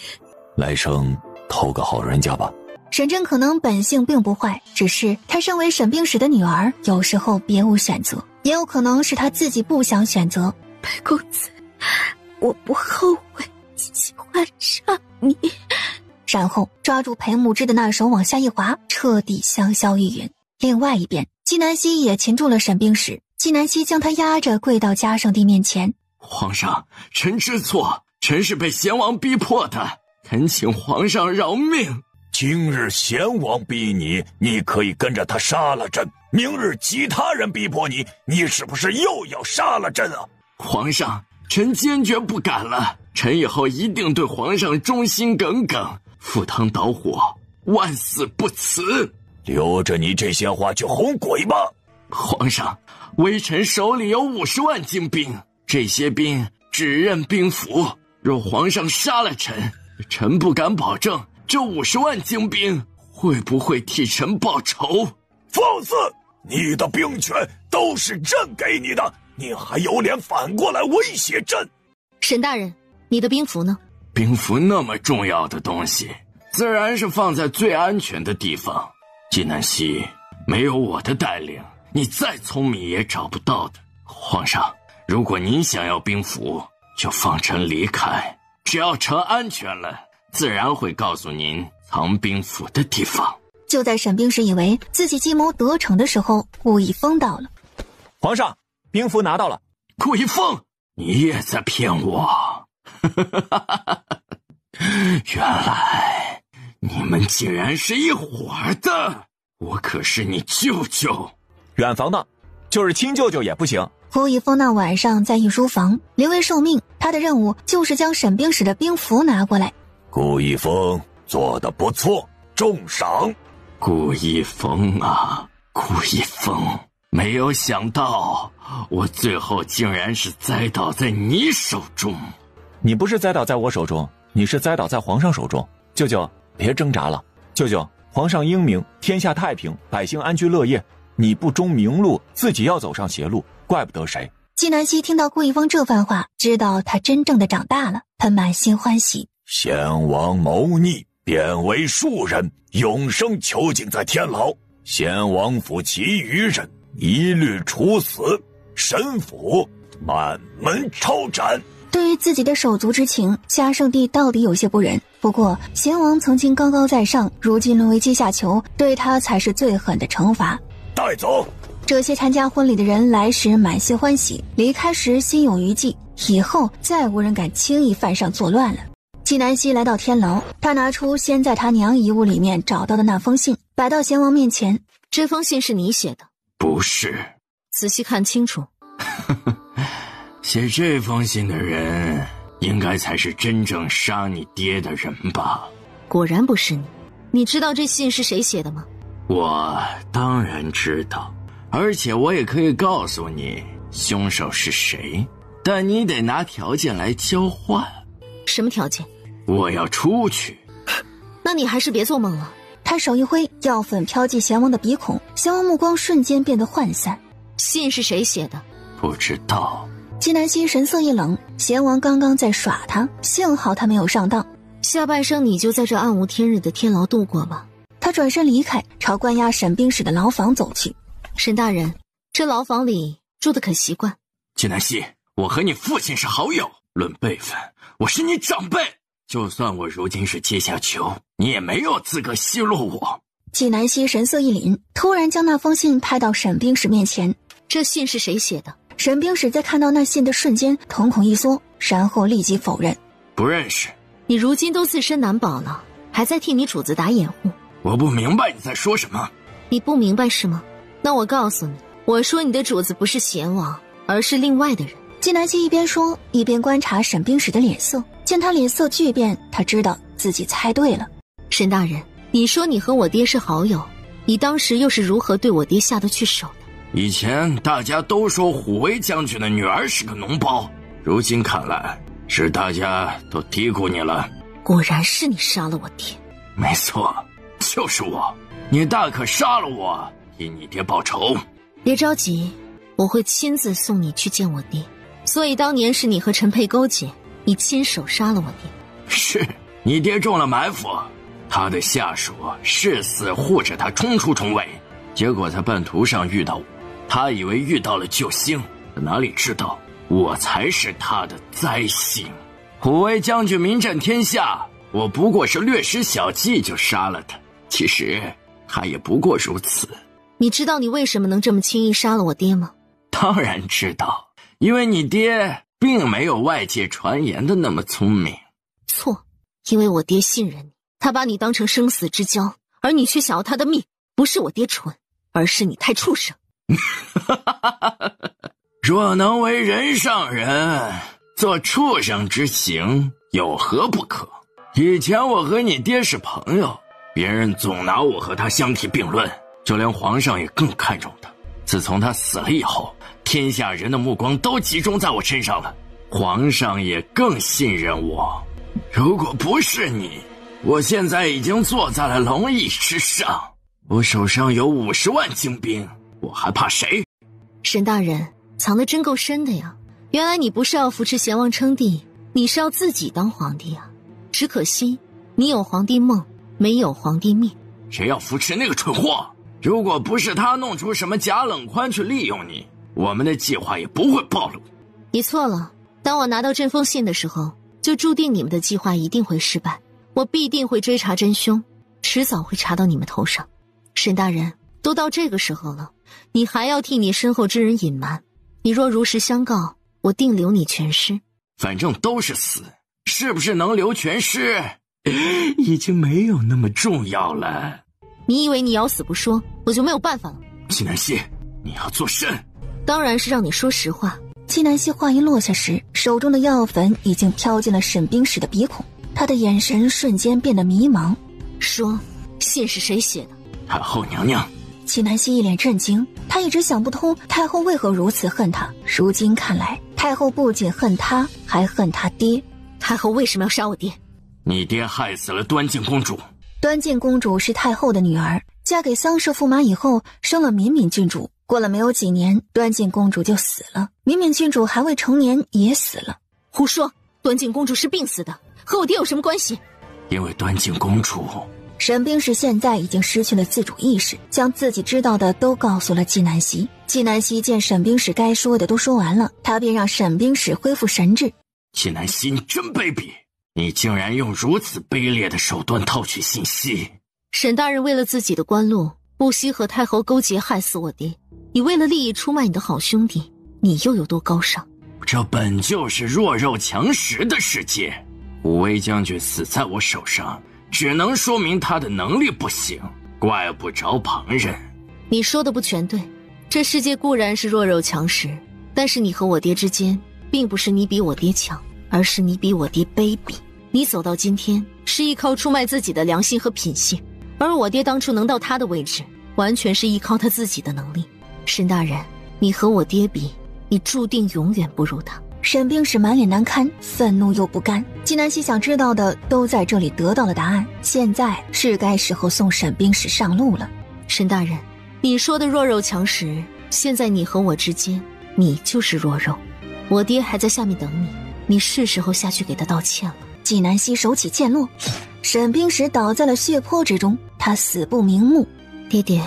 Speaker 11: 来生投个好人家吧。
Speaker 1: 沈真可能本性并不坏，只是她身为沈冰石的女儿，有时候别无选择，也有可能是她自己不想选择。
Speaker 7: 裴公子，我不后悔喜欢上你。
Speaker 1: 然后抓住裴木之的那手往下一滑，彻底香消玉殒。另外一边，季南希也擒住了沈冰石，季南希将他压着跪到嘉圣帝面前。
Speaker 4: 皇上，臣知错，臣是被贤王逼迫的，恳请皇上饶命。
Speaker 13: 今日贤王逼你，你可以跟着他杀了朕；明日其他人逼迫你，你是不是又要杀了朕啊？
Speaker 4: 皇上，臣坚决不敢了，臣以后一定对皇上忠心耿耿，赴汤蹈火，万死不辞。
Speaker 13: 留着你这些话去哄鬼吧。
Speaker 4: 皇上，微臣手里有50万精兵，这些兵只任兵符，若皇上杀了臣，臣不敢保证这50万精兵会不会替臣报仇。
Speaker 13: 放肆！你的兵权都是朕给你的，你还有脸反过来威胁朕？
Speaker 5: 沈大人，你的兵符呢？
Speaker 4: 兵符那么重要的东西，自然是放在最安全的地方。季南希，没有我的带领，你再聪明也找不到的。皇上，如果您想要兵符，就放臣离开，只要臣安全了，自然会告诉您藏兵符的地方。
Speaker 1: 就在沈冰石以为自己计谋得逞的时候，顾一峰到了。
Speaker 15: 皇上，兵符拿到了。
Speaker 4: 顾一峰，你也在骗我。原来你们竟然是一伙的，我可是你舅舅。
Speaker 15: 远房的，就是亲舅舅也不行。
Speaker 1: 顾一峰那晚上在御书房，临危受命，他的任务就是将沈冰石的兵符拿过来。
Speaker 13: 顾一峰做得不错，重赏。
Speaker 4: 顾一峰啊，顾一峰，没有想到我最后竟然是栽倒在你手中。
Speaker 15: 你不是栽倒在我手中，你是栽倒在皇上手中。舅舅，别挣扎了。舅舅，皇上英明，天下太平，百姓安居乐业。你不忠明路，自己要走上邪路，怪不得谁。
Speaker 1: 季南希听到顾一峰这番话，知道他真正的长大了，他满心欢喜。
Speaker 13: 先王谋逆，贬为庶人，永生囚禁在天牢。先王府其余人一律处死，神府满门抄斩。
Speaker 1: 对于自己的手足之情，嘉圣帝到底有些不忍。不过贤王曾经高高在上，如今沦为阶下囚，对他才是最狠的惩罚。
Speaker 13: 带走。
Speaker 1: 这些参加婚礼的人来时满心欢喜，离开时心有余悸，以后再无人敢轻易犯上作乱了。季南希来到天牢，他拿出先在他娘遗物里面找到的那封信，摆到贤王面前。
Speaker 5: 这封信是你写的？
Speaker 4: 不是。
Speaker 5: 仔细看清楚。
Speaker 4: 写这封信的人应该才是真正杀你爹的人吧？
Speaker 5: 果然不是你。你知道这信是谁写的吗？
Speaker 4: 我当然知道，
Speaker 14: 而且我也可以告诉你凶手是谁，但你得拿条件来交换。
Speaker 5: 什么条件？
Speaker 14: 我要出去。
Speaker 5: 那你还是别做梦了。
Speaker 1: 他手一挥，药粉飘进贤王的鼻孔，贤王目光瞬间变得涣散。
Speaker 5: 信是谁写的？
Speaker 14: 不知道。
Speaker 1: 纪南希神色一冷，贤王刚刚在耍他，幸好他没有上当。
Speaker 5: 下半生你就在这暗无天日的天牢度过吧。
Speaker 1: 他转身离开，朝关押沈冰史的牢房走去。
Speaker 5: 沈大人，这牢房里住的可习惯？
Speaker 4: 纪南希，我和你父亲是好友，论辈分，我是你长辈。就算我如今是阶下囚，你也没有资格奚落我。
Speaker 1: 纪南希神色一凛，突然将那封信拍到沈冰史面前。
Speaker 5: 这信是谁写的？
Speaker 1: 沈冰史在看到那信的瞬间瞳孔一缩，然后立即否认。
Speaker 4: 不认识。
Speaker 5: 你如今都自身难保了，还在替你主子打掩护。
Speaker 4: 我不明白你在说什么。
Speaker 5: 你不明白是吗？那我告诉你，我说你的主子不是贤王，而是另外的人。
Speaker 1: 纪南希一边说，一边观察沈冰史的脸色。见他脸色巨变，他知道自己猜对了。
Speaker 5: 沈大人，你说你和我爹是好友，你当时又是如何对我爹下得去手的？
Speaker 4: 以前大家都说虎威将军的女儿是个脓包，如今看来是大家都低估你了。
Speaker 5: 果然是你杀了我爹。
Speaker 4: 没错，就是我。你大可杀了我，替你爹报仇。
Speaker 5: 别着急，我会亲自送你去见我爹。所以当年是你和陈佩勾结，你亲手杀了我爹。
Speaker 4: 是你爹中了埋伏，他的下属誓死护着他冲出重围，结果在半途上遇到我，他以为遇到了救星，哪里知道我才是他的灾星。虎威将军名震天下，我不过是略施小计就杀了他，其实他也不过如此。
Speaker 5: 你知道你为什么能这么轻易杀了我爹吗？
Speaker 4: 当然知道，因为你爹并没有外界传言的那么聪明。
Speaker 5: 错，因为我爹信任你，他把你当成生死之交，而你却想要他的命。不是我爹蠢，而是你太畜生。
Speaker 4: 若能为人上人，做畜生之行有何不可？以前我和你爹是朋友，别人总拿我和他相提并论，就连皇上也更看重他。自从他死了以后，天下人的目光都集中在我身上了，皇上也更信任我。如果不是你，我现在已经坐在了龙椅之上。我手上有50万精兵，我还怕谁？
Speaker 5: 沈大人，藏得真够深的呀！原来你不是要扶持贤王称帝，你是要自己当皇帝啊！只可惜你有皇帝梦，没有皇帝命。
Speaker 4: 谁要扶持那个蠢货？如果不是他弄出什么假冷宽去利用你，我们的计划也不会暴露。
Speaker 5: 你错了，当我拿到这封信的时候，就注定你们的计划一定会失败。我必定会追查真凶，迟早会查到你们头上。沈大人，都到这个时候了，你还要替你身后之人隐瞒？你若如实相告，我定留你全尸。
Speaker 4: 反正都是死，是不是能留全尸，已经没有那么重要了。
Speaker 5: 你以为你咬死不说，我就没有办法了？
Speaker 4: 纪南希，你要做甚？
Speaker 5: 当然是让你说实话。
Speaker 1: 纪南希话一落下时，手中的药粉已经飘进了沈冰史的鼻孔，他的眼神瞬间变得迷茫。
Speaker 5: 说，信是谁写的？
Speaker 4: 太后娘娘。
Speaker 1: 纪南希一脸震惊，他一直想不通太后为何如此恨他，如今看来，太后不仅恨他，还恨他爹。
Speaker 5: 太后为什么要杀我爹？
Speaker 4: 你爹害死了端静公主。
Speaker 1: 端静公主是太后的女儿，嫁给桑氏驸马以后生了敏敏郡主，过了没有几年，端静公主就死了，敏敏郡主还未成年也死了。
Speaker 5: 胡说，端静公主是病死的，和我爹有什么关系？
Speaker 4: 因为端静公主。
Speaker 1: 沈冰史现在已经失去了自主意识，将自己知道的都告诉了纪南希。纪南希见沈冰史该说的都说完了，他便让沈冰史恢复神智。
Speaker 4: 纪南希，你真卑鄙，你竟然用如此卑劣的手段套取信息。
Speaker 5: 沈大人为了自己的官路，不惜和太后勾结害死我爹，你为了利益出卖你的好兄弟，你又有多高尚？
Speaker 4: 这本就是弱肉强食的世界，武威将军死在我手上，只能说明他的能力不行，怪不着旁人。
Speaker 5: 你说的不全对，这世界固然是弱肉强食，但是你和我爹之间，并不是你比我爹强，而是你比我爹卑鄙。你走到今天，是依靠出卖自己的良心和品性，而我爹当初能到他的位置，完全是依靠他自己的能力。沈大人，你和我爹比，你注定永远不如他。
Speaker 1: 沈冰石满脸难堪，愤怒又不甘。纪南希想知道的都在这里得到了答案，现在是该时候送沈冰石上路了。
Speaker 5: 沈大人，你说的弱肉强食，现在你和我之间，你就是弱肉。我爹还在下面等你，你是时候下去给他道歉了。
Speaker 1: 纪南希手起剑落，沈冰石倒在了血泊之中，他死不瞑目。
Speaker 5: 爹爹，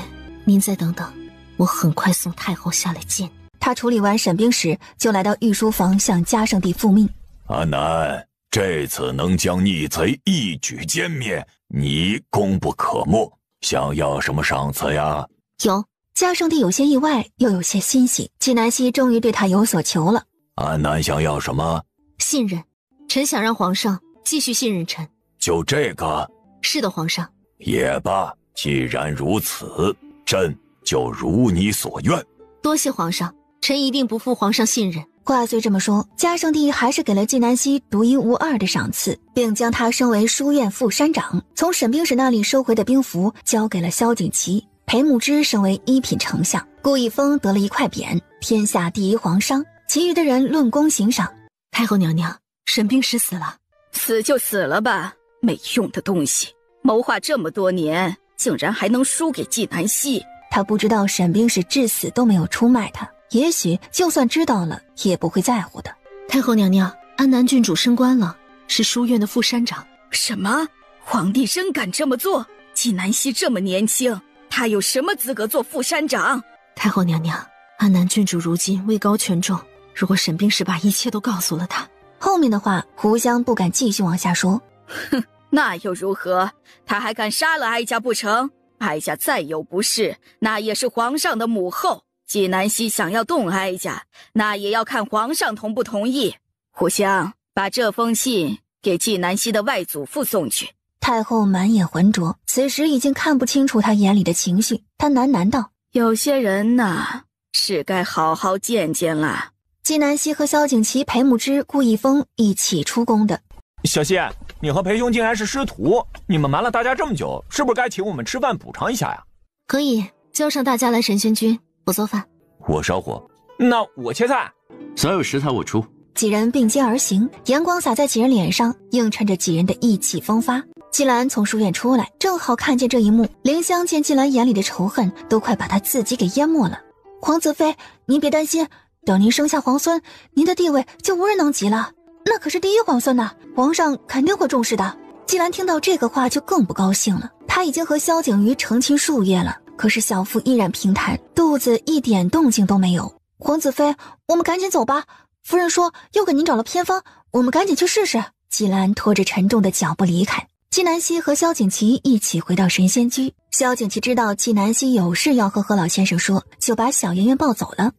Speaker 5: 您再等等，我很快送太后下来见你。
Speaker 1: 他处理完沈冰石，就来到御书房向嘉圣帝复命。
Speaker 13: 阿南，这次能将逆贼一举歼灭，你功不可没。想要什么赏赐呀？
Speaker 1: 有。嘉圣帝有些意外，又有些欣喜。纪南希终于对他有所求了。
Speaker 13: 阿南想要什么？
Speaker 5: 信任。臣想让皇上继续信任臣。
Speaker 13: 就这个？
Speaker 5: 是的，皇上。
Speaker 13: 也罢，既然如此，朕就如你所愿。
Speaker 5: 多谢皇上。臣一定不负皇上信任。
Speaker 1: 话虽这么说，嘉圣帝还是给了纪南希独一无二的赏赐，并将他升为书院副山长。从沈冰石那里收回的兵符交给了萧景祺，裴牧之升为一品丞相，顾一峰得了一块匾，天下第一皇商。其余的人论功行赏。
Speaker 5: 太后娘娘，沈冰石死了。
Speaker 18: 死就死了吧，没用的东西！谋划这么多年，竟然还能输给纪南希。
Speaker 1: 他不知道沈冰石至死都没有出卖他。也许就算知道了，也不会在乎的。
Speaker 5: 太后娘娘，安南郡主升官了，是书院的副山长。
Speaker 18: 什么？皇帝真敢这么做？纪南希这么年轻，他有什么资格做副山长？
Speaker 5: 太后娘娘，安南郡主如今位高权重，如果沈冰石把一切都告诉了他，
Speaker 1: 后面的话胡湘不敢继续往下说。
Speaker 18: 哼，那又如何？他还敢杀了哀家不成？哀家再有不是，那也是皇上的母后。纪南希想要动哀家，那也要看皇上同不同意。胡湘，把这封信给纪南希的外祖父送去。
Speaker 1: 太后满眼浑浊，此时已经看不清楚他眼里的情绪。她喃喃道：“
Speaker 18: 有些人呐，是该好好见见了。”
Speaker 1: 纪南希和萧景祺、裴牧之、顾一峰一起出宫的。
Speaker 15: 小希，你和裴兄竟然是师徒，你们瞒了大家这么久，是不是该请我们吃饭补偿一下呀？
Speaker 5: 可以，叫上大家来神仙君。我做饭，
Speaker 11: 我烧火，
Speaker 15: 那我切菜，
Speaker 4: 所有食材我出。
Speaker 1: 几人并肩而行，阳光洒在几人脸上，映衬着几人的意气风发。季兰从书院出来，正好看见这一幕。凌香见季兰眼里的仇恨都快把她自己给淹没了。皇子妃，您别担心，等您生下皇孙，您的地位就无人能及了。那可是第一皇孙呐，皇上肯定会重视的。季兰听到这个话就更不高兴了。她已经和萧景瑜成亲数月了，可是小腹依然平坦，肚子一点动静都没有。皇子妃，我们赶紧走吧。夫人说又给您找了偏方，我们赶紧去试试。季兰拖着沉重的脚步离开。纪南希和萧景祺一起回到神仙居。萧景祺知道纪南希有事要和何老先生说，就把小圆圆抱走了。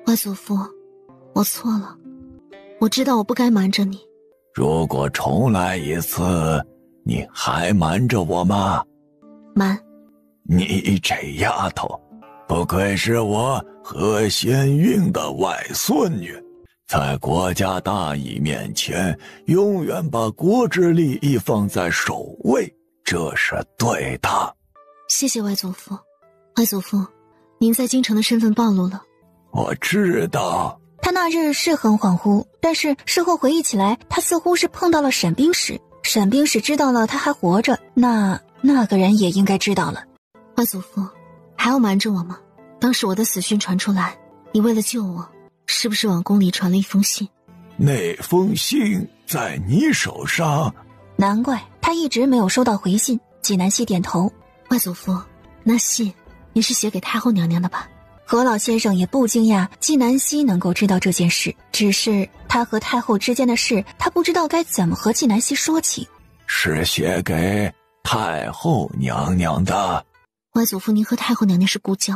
Speaker 5: 外祖父，我错了，我知道我不该瞒着你。
Speaker 13: 如果重来一次，你还瞒着我吗？
Speaker 5: 瞒。
Speaker 13: 你这丫头，不愧是我何仙运的外孙女，在国家大义面前，永远把国之利益放在首位，这是对的。
Speaker 5: 谢谢外祖父。外祖父，您在京城的身份暴露了。
Speaker 13: 我知道。
Speaker 1: 他那日是很恍惚，但是事后回忆起来，他似乎是碰到了沈冰石。沈冰石知道了他还活着，那个人也应该知道了。
Speaker 5: 外祖父，还要瞒着我吗？当时我的死讯传出来，你为了救我，是不是往宫里传了一封信？
Speaker 13: 那封信在你手上？
Speaker 1: 难怪他一直没有收到回信。纪南希点头。
Speaker 5: 外祖父，那信你是写给太后娘娘的吧？
Speaker 1: 何老先生也不惊讶纪南希能够知道这件事，只是他和太后之间的事，他不知道该怎么和纪南希说起。
Speaker 13: 是写给太后娘娘的。
Speaker 5: 外祖父，您和太后娘娘是故交？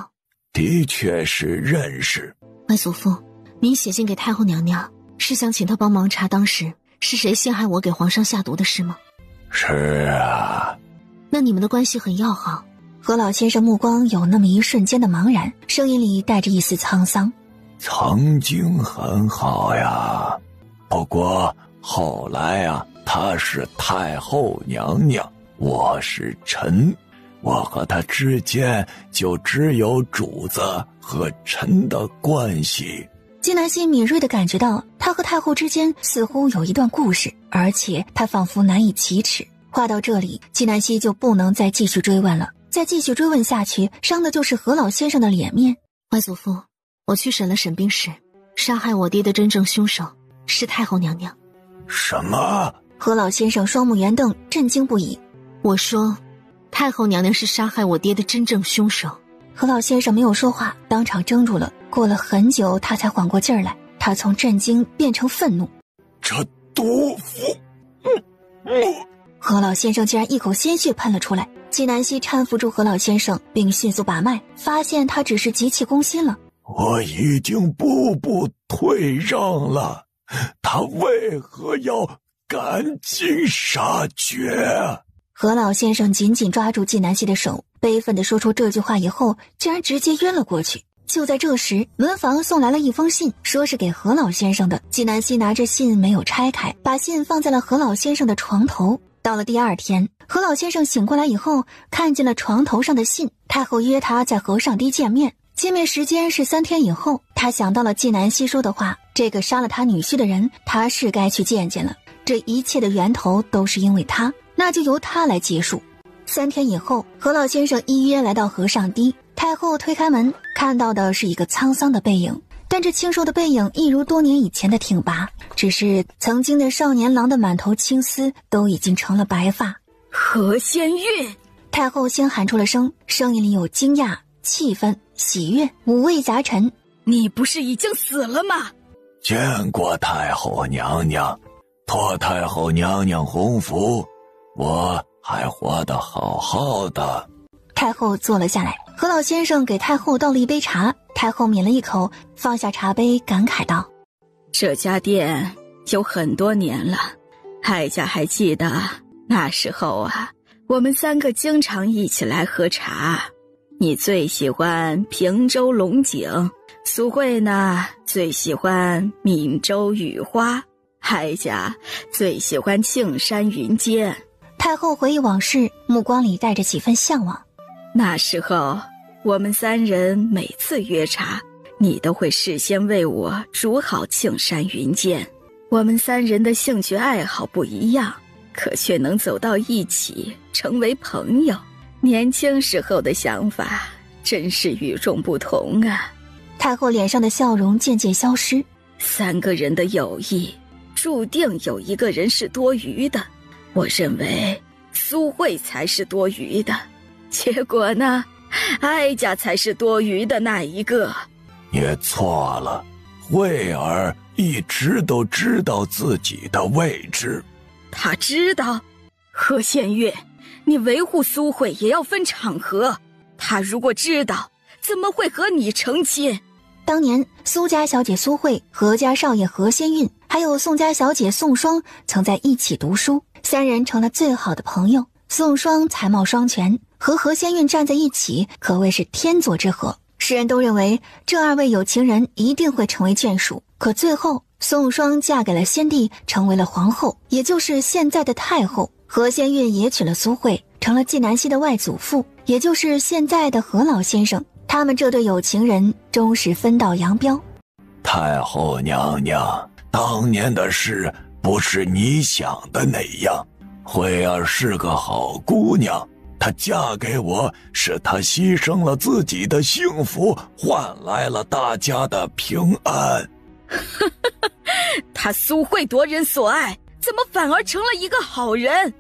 Speaker 13: 的确是认识。
Speaker 5: 外祖父，您写信给太后娘娘，是想请她帮忙查当时是谁陷害我给皇上下毒的事吗？
Speaker 13: 是啊。
Speaker 5: 那你们的关系很要好。
Speaker 1: 何老先生目光有那么一瞬间的茫然，声音里带着一丝沧桑。
Speaker 13: 曾经很好呀，不过后来啊，她是太后娘娘，我是臣，
Speaker 10: 我和他之间就只有主子和臣的关系。
Speaker 1: 金南希敏锐地感觉到他和太后之间似乎有一段故事，而且他仿佛难以启齿。话到这里，金南希就不能再继续追问了，再继续追问下去，伤的就是何老先生的脸面。
Speaker 5: 外祖父，我去审了审兵时，杀害我爹的真正凶手是太后娘娘。
Speaker 10: 什么？
Speaker 1: 何老先生双目圆瞪，震惊不已。
Speaker 5: 我说，太后娘娘是杀害我爹的真正凶手。
Speaker 1: 何老先生没有说话，当场怔住了。过了很久，他才缓过劲儿来。他从震惊变成愤怒。
Speaker 10: 这毒妇！
Speaker 1: 何老先生竟然一口鲜血喷了出来。金南希搀扶住何老先生，并迅速把脉，发现他只是急气攻心了。
Speaker 10: 我已经步步退让了，他为何要赶尽杀绝？
Speaker 1: 何老先生紧紧抓住金南希的手，悲愤地说出这句话以后，竟然直接晕了过去。就在这时，门房送来了一封信，说是给何老先生的。金南希拿着信没有拆开，把信放在了何老先生的床头。到了第二天，何老先生醒过来以后，看见了床头上的信。太后约他在和尚堤见面，见面时间是3天以后。他想到了金南希说的话，这个杀了他女婿的人，他是该去见见了。这一切的源头都是因为他，那就由他来结束。3天以后，何老先生依约来到和尚堤。太后推开门，看到的是一个沧桑的背影，但这清瘦的背影一如多年以前的挺拔，只是曾经的少年郎的满头青丝都已经成了白发。
Speaker 18: 何仙运！
Speaker 1: 太后先喊出了声，声音里有惊讶、气愤、喜悦，五味杂陈。
Speaker 18: 你不是已经死了吗？
Speaker 10: 见过太后娘娘，托太后娘娘洪福，我还活得好好的。
Speaker 1: 太后坐了下来，何老先生给太后倒了一杯茶，太后抿了一口，放下茶杯，感慨道：
Speaker 18: 这家店有很多年了，哀家还记得那时候啊，我们3个经常一起来喝茶。你最喜欢平洲龙井，苏慧呢最喜欢闽州雨花，哀家最喜欢庆山云间。
Speaker 1: 太后回忆往事，目光里带着几分向往。
Speaker 18: 那时候我们3人每次约茶，你都会事先为我煮好庆山云间。我们3人的兴趣爱好不一样，可却能走到一起，成为朋友。年轻时候的想法真是与众不同啊。
Speaker 1: 太后脸上的笑容渐渐消失。
Speaker 18: 3个人的友谊，注定有一个人是多余的。我认为苏慧才是多余的，结果呢，哀家才是多余的那一个。
Speaker 10: 你错了，慧儿一直都知道自己的位置。
Speaker 18: 他知道？何仙月，你维护苏慧也要分场合。他如果知道，怎么会和你成亲？
Speaker 1: 当年苏家小姐苏慧、何家少爷何仙运，还有宋家小姐宋双曾在一起读书，3人成了最好的朋友。宋双才貌双全，和何仙运站在一起，可谓是天作之合。世人都认为这2位有情人一定会成为眷属，可最后宋双嫁给了先帝，成为了皇后，也就是现在的太后。何仙运也娶了苏慧，成了纪南希的外祖父，也就是现在的何老先生。他们这对有情人终是分道扬镳。
Speaker 10: 太后娘娘，当年的事不是你想的那样。慧儿是个好姑娘，她嫁给我是她牺牲了自己的幸福，换来了大家的平安。
Speaker 18: 她苏慧夺人所爱，怎么反而成了一个好人？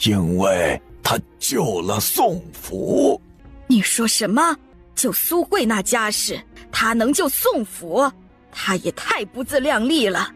Speaker 10: 因为她救了宋府。
Speaker 18: 你说什么？救苏慧那家事，她能救宋府？她也太不自量力了。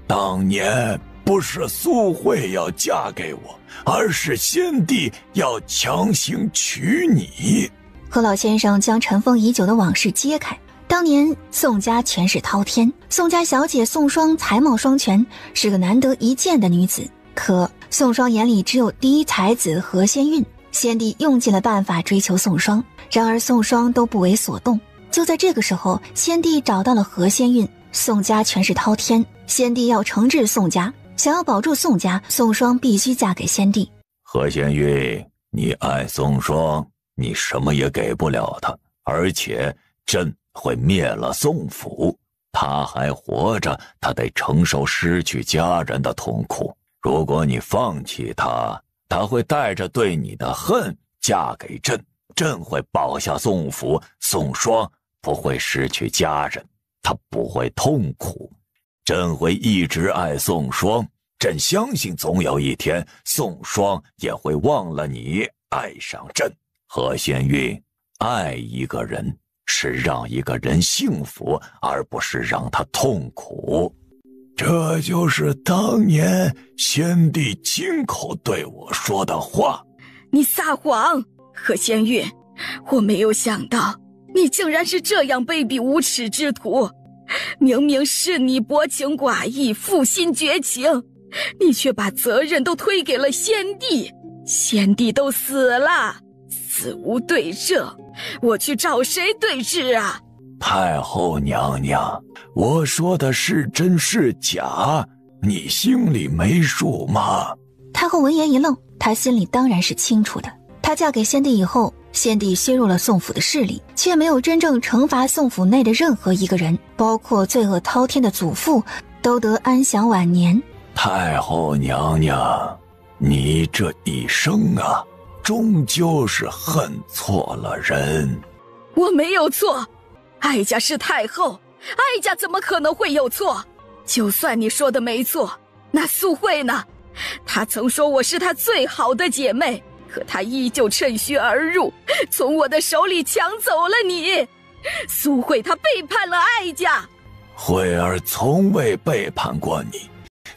Speaker 10: 当年不是苏慧要嫁给我，而是先帝要强行娶你。
Speaker 1: 何老先生将尘封已久的往事揭开。当年宋家权势滔天，宋家小姐宋双才貌双全，是个难得一见的女子。可宋双眼里只有第一才子何仙运，先帝用尽了办法追求宋双，然而宋双都不为所动。就在这个时候，先帝找到了何仙运。宋家权势滔天，先帝要惩治宋家，想要保住宋家，宋双必须嫁给先帝。
Speaker 13: 何仙运，你爱宋双，你什么也给不了他，而且朕会灭了宋府。他还活着，他得承受失去家人的痛苦。如果你放弃他，他会带着对你的恨嫁给朕，朕会保下宋府，宋双不会失去家人，他不会痛苦。朕会一直爱宋双，朕相信总有一天宋双也会忘了你，爱上朕。何仙运，爱一个人是让一个人幸福，而不是让他痛苦。
Speaker 10: 这就是当年先帝亲口对我说的话。
Speaker 18: 你撒谎，何仙运，我没有想到你竟然是这样卑鄙无耻之徒。明明是你薄情寡义，负心绝情，你却把责任都推给了先帝。先帝都死了，死无对证，我去找谁对质啊？
Speaker 10: 太后娘娘，我说的是真是假，你心里没数吗？
Speaker 1: 太后闻言一愣，她心里当然是清楚的。她嫁给先帝以后，先帝削弱了宋府的势力，却没有真正惩罚宋府内的任何一个人，包括罪恶滔天的祖父，都得安享晚年。
Speaker 10: 太后娘娘，你这一生啊，终究是恨错了人。
Speaker 18: 我没有错，哀家是太后，哀家怎么可能会有错？就算你说的没错，那素慧呢？她曾说我是她最好的姐妹，可她依旧趁虚而入，从我的手里抢走了你。素慧她背叛了哀家。
Speaker 10: 慧儿从未背叛过你，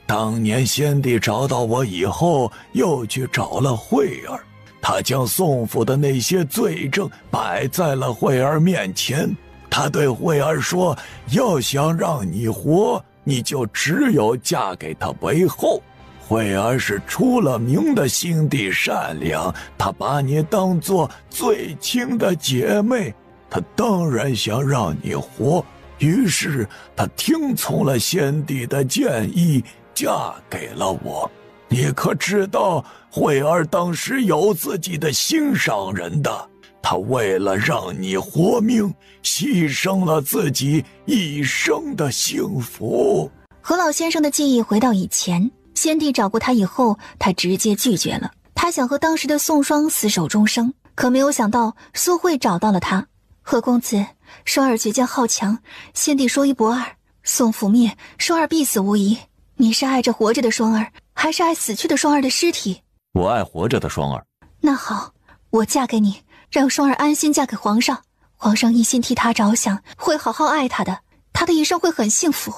Speaker 10: 当年先帝找到我以后，又去找了慧儿，他将宋府的那些罪证摆在了慧儿面前。他对慧儿说，要想让你活，你就只有嫁给他为后。慧儿是出了名的心地善良，她把你当作最亲的姐妹，她当然想让你活，于是她听从了先帝的建议，嫁给了我。你可知道，慧儿当时有自己的心上人的，她为了让你活命，牺牲了自己一生的幸福。
Speaker 1: 何老先生的记忆回到以前，先帝找过他以后，他直接拒绝了。他想和当时的宋双厮守终生，可没有想到苏慧找到了他。何公子，双儿倔强好强，先帝说一不二，宋府灭，双儿必死无疑。你是爱着活着的双儿，还是爱死去的双儿的尸体？
Speaker 11: 我爱活着的双儿。
Speaker 1: 那好，我嫁给你，让双儿安心嫁给皇上，皇上一心替她着想，会好好爱她的，她的一生会很幸福。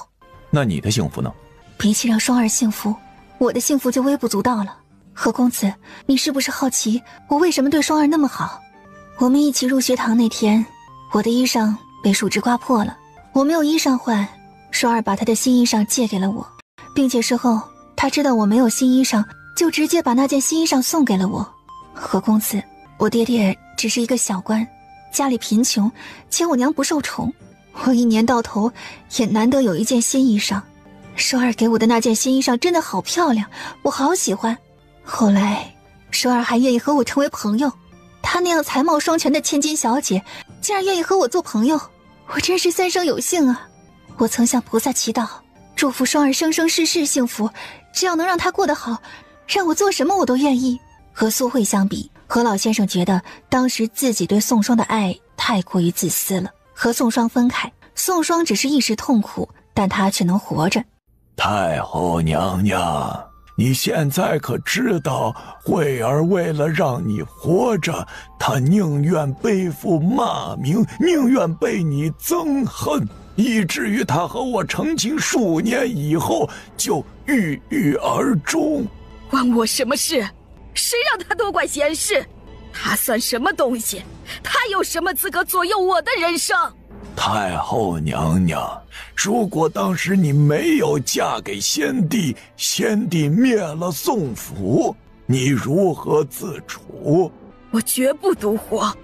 Speaker 11: 那你的幸福呢？
Speaker 1: 比起让双儿幸福，我的幸福就微不足道了。何公子，你是不是好奇我为什么对双儿那么好？我们一起入学堂那天，我的衣裳被树枝刮破了，我没有衣裳换，双儿把她的新衣裳借给了我，并且事后他知道我没有新衣裳，就直接把那件新衣裳送给了我。何公子，我爹爹只是一个小官，家里贫穷，且我娘不受宠，我一年到头也难得有一件新衣裳。双儿给我的那件新衣裳真的好漂亮，我好喜欢。后来双儿还愿意和我成为朋友，她那样才貌双全的千金小姐竟然愿意和我做朋友，我真是三生有幸啊。我曾向菩萨祈祷，祝福双儿生生世世幸福，只要能让她过得好，让我做什么我都愿意。和苏慧相比，何老先生觉得当时自己对宋双的爱太过于自私了。和宋双分开，宋双只是一时痛苦，但她却能活着。
Speaker 10: 太后娘娘，你现在可知道，慧儿为了让你活着，她宁愿背负骂名，宁愿被你憎恨，以至于她和我成亲数年以后就郁郁而终。
Speaker 18: 关我什么事？谁让他多管闲事？他算什么东西？他有什么资格左右我的人生？
Speaker 10: 太后娘娘，如果当时你没有嫁给先帝，先帝灭了宋府，你如何自处？
Speaker 18: 我绝不独活。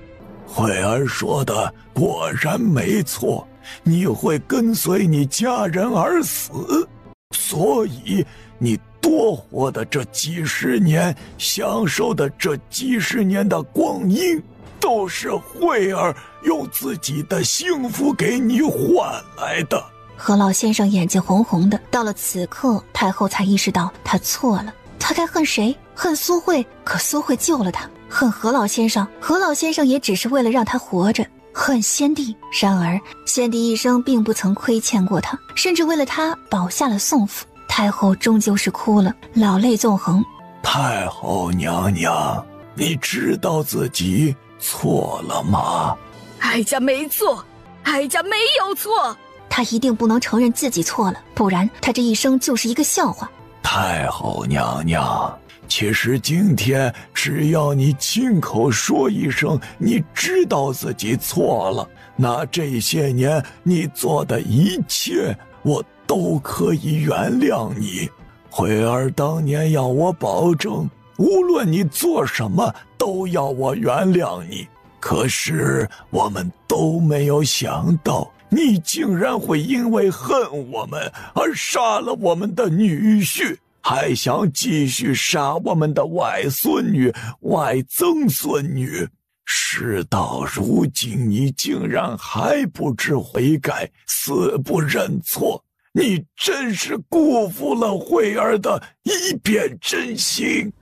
Speaker 10: 慧儿说的果然没错，你会跟随你家人而死，所以你多活的这几十年，享受的这几十年的光阴，都是慧儿用自己的幸福给你换来的。
Speaker 1: 何老先生眼睛红红的，到了此刻，太后才意识到他错了。他该恨谁？恨苏慧，可苏慧救了他；恨何老先生，何老先生也只是为了让他活着；恨先帝，然而先帝一生并不曾亏欠过他，甚至为了他保下了宋府。太后终究是哭了，老泪纵横。
Speaker 10: 太后娘娘，你知道自己错了吗？
Speaker 18: 哀家没错，哀家没有错。
Speaker 1: 他一定不能承认自己错了，不然他这一生就是一个笑话。
Speaker 10: 太后娘娘，其实今天只要你亲口说一声你知道自己错了，那这些年你做的一切我都可以原谅你。慧儿当年要我保证无论你做什么都要我原谅你，可是我们都没有想到你竟然会因为恨我们而杀了我们的女婿，还想继续杀我们的外孙女、外曾孙女。事到如今，你竟然还不知悔改，死不认错，你真是辜负了慧儿的一片真心。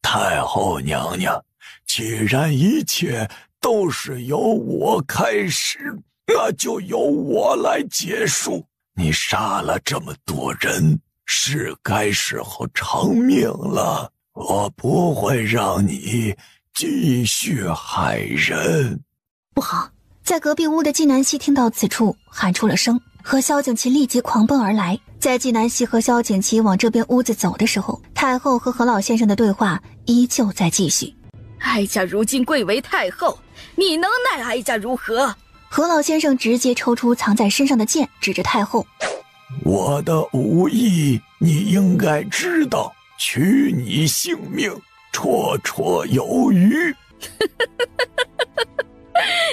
Speaker 10: 太后娘娘，既然一切都是由我开始，那就由我来结束。你杀了这么多人，是该时候偿命了。我不会让你继续害人。
Speaker 1: 不好！在隔壁屋的纪南希听到此处，喊出了声。和萧景琦立即狂奔而来。在纪南希和萧景琦往这边屋子走的时候，太后和何老先生的对话依旧在继续。
Speaker 18: 哀家如今贵为太后，你能奈哀家如何？
Speaker 1: 何老先生直接抽出藏在身上的剑，指着太后。
Speaker 10: 我的武艺你应该知道，取你性命绰绰有余。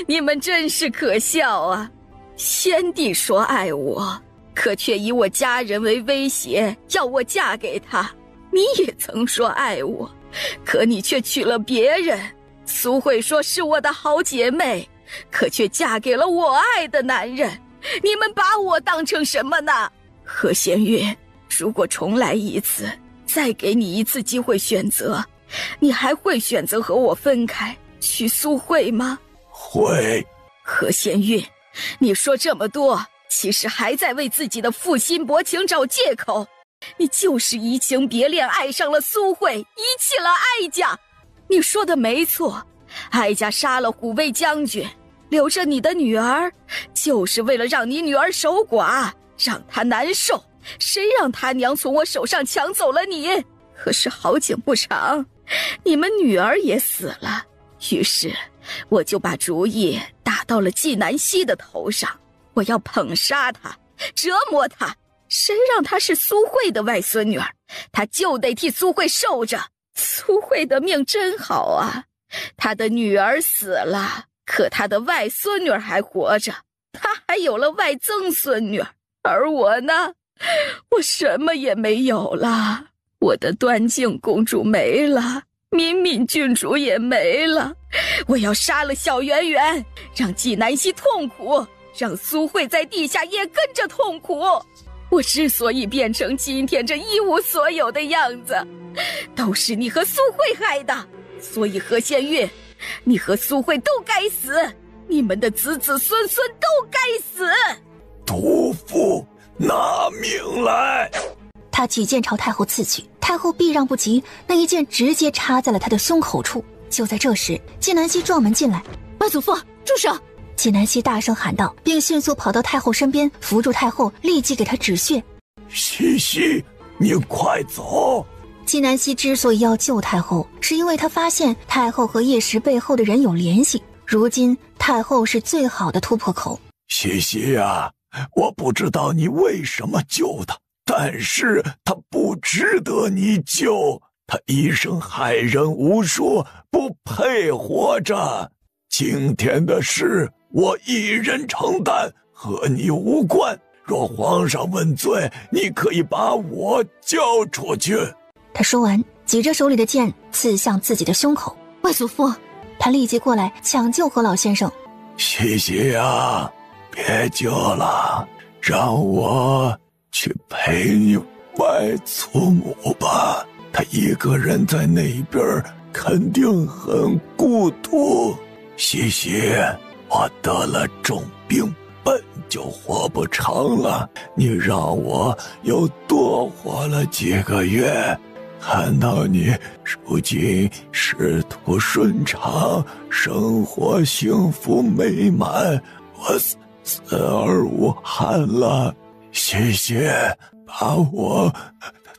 Speaker 18: 你们真是可笑啊！先帝说爱我，可却以我家人为威胁，要我嫁给他。你也曾说爱我，可你却娶了别人。苏慧说是我的好姐妹，可却嫁给了我爱的男人。你们把我当成什么呢？何仙月，如果重来一次，再给你一次机会选择，你还会选择和我分开，娶苏慧吗？
Speaker 10: 会。
Speaker 18: 何仙月，你说这么多，其实还在为自己的负心薄情找借口。你就是移情别恋，爱上了苏慧，遗弃了哀家。你说的没错，哀家杀了虎卫将军，留着你的女儿，就是为了让你女儿守寡，让她难受。谁让他娘从我手上抢走了你？可是好景不长，你们女儿也死了。于是我就把主意打到了纪南希的头上，我要捧杀她，折磨她。谁让她是苏慧的外孙女儿，她就得替苏慧受着。苏慧的命真好啊，她的女儿死了，可她的外孙女儿还活着，她还有了外曾孙女儿。而我呢，我什么也没有了。我的端静公主没了，敏敏郡主也没了。我要杀了小圆圆，让纪南希痛苦，让苏慧在地下也跟着痛苦。我之所以变成今天这一无所有的样子，都是你和苏慧害的。所以何仙月，你和苏慧都该死，你们的子子孙孙都该死。
Speaker 10: 毒妇，拿命来！
Speaker 1: 他举剑朝太后刺去，太后避让不及，那一剑直接插在了他的胸口处。就在这时，纪南希撞门进来：“
Speaker 12: 外祖父，住手！”
Speaker 1: 纪南希大声喊道，并迅速跑到太后身边，扶住太后，立即给她止血。
Speaker 10: 西西，你快走！
Speaker 1: 纪南希之所以要救太后，是因为他发现太后和叶石背后的人有联系。如今太后是最好的突破口。
Speaker 10: 西西啊，我不知道你为什么救他，但是他不值得你救。他一生害人无数，不配活着。今天的事我一人承担，和你无关。若皇上问罪，你可以把我交出去。
Speaker 1: 他说完，举着手里的剑刺向自己的胸口。
Speaker 12: 外祖父，
Speaker 1: 他立即过来抢救何老先生。
Speaker 10: 西西呀，别救了，让我去陪你外祖母吧，她一个人在那边肯定很孤独。西西，我得了重病，本就活不长了，你让我又多活了几个月，看到你如今仕途顺畅，生活幸福美满，我死而无憾了。西西，把我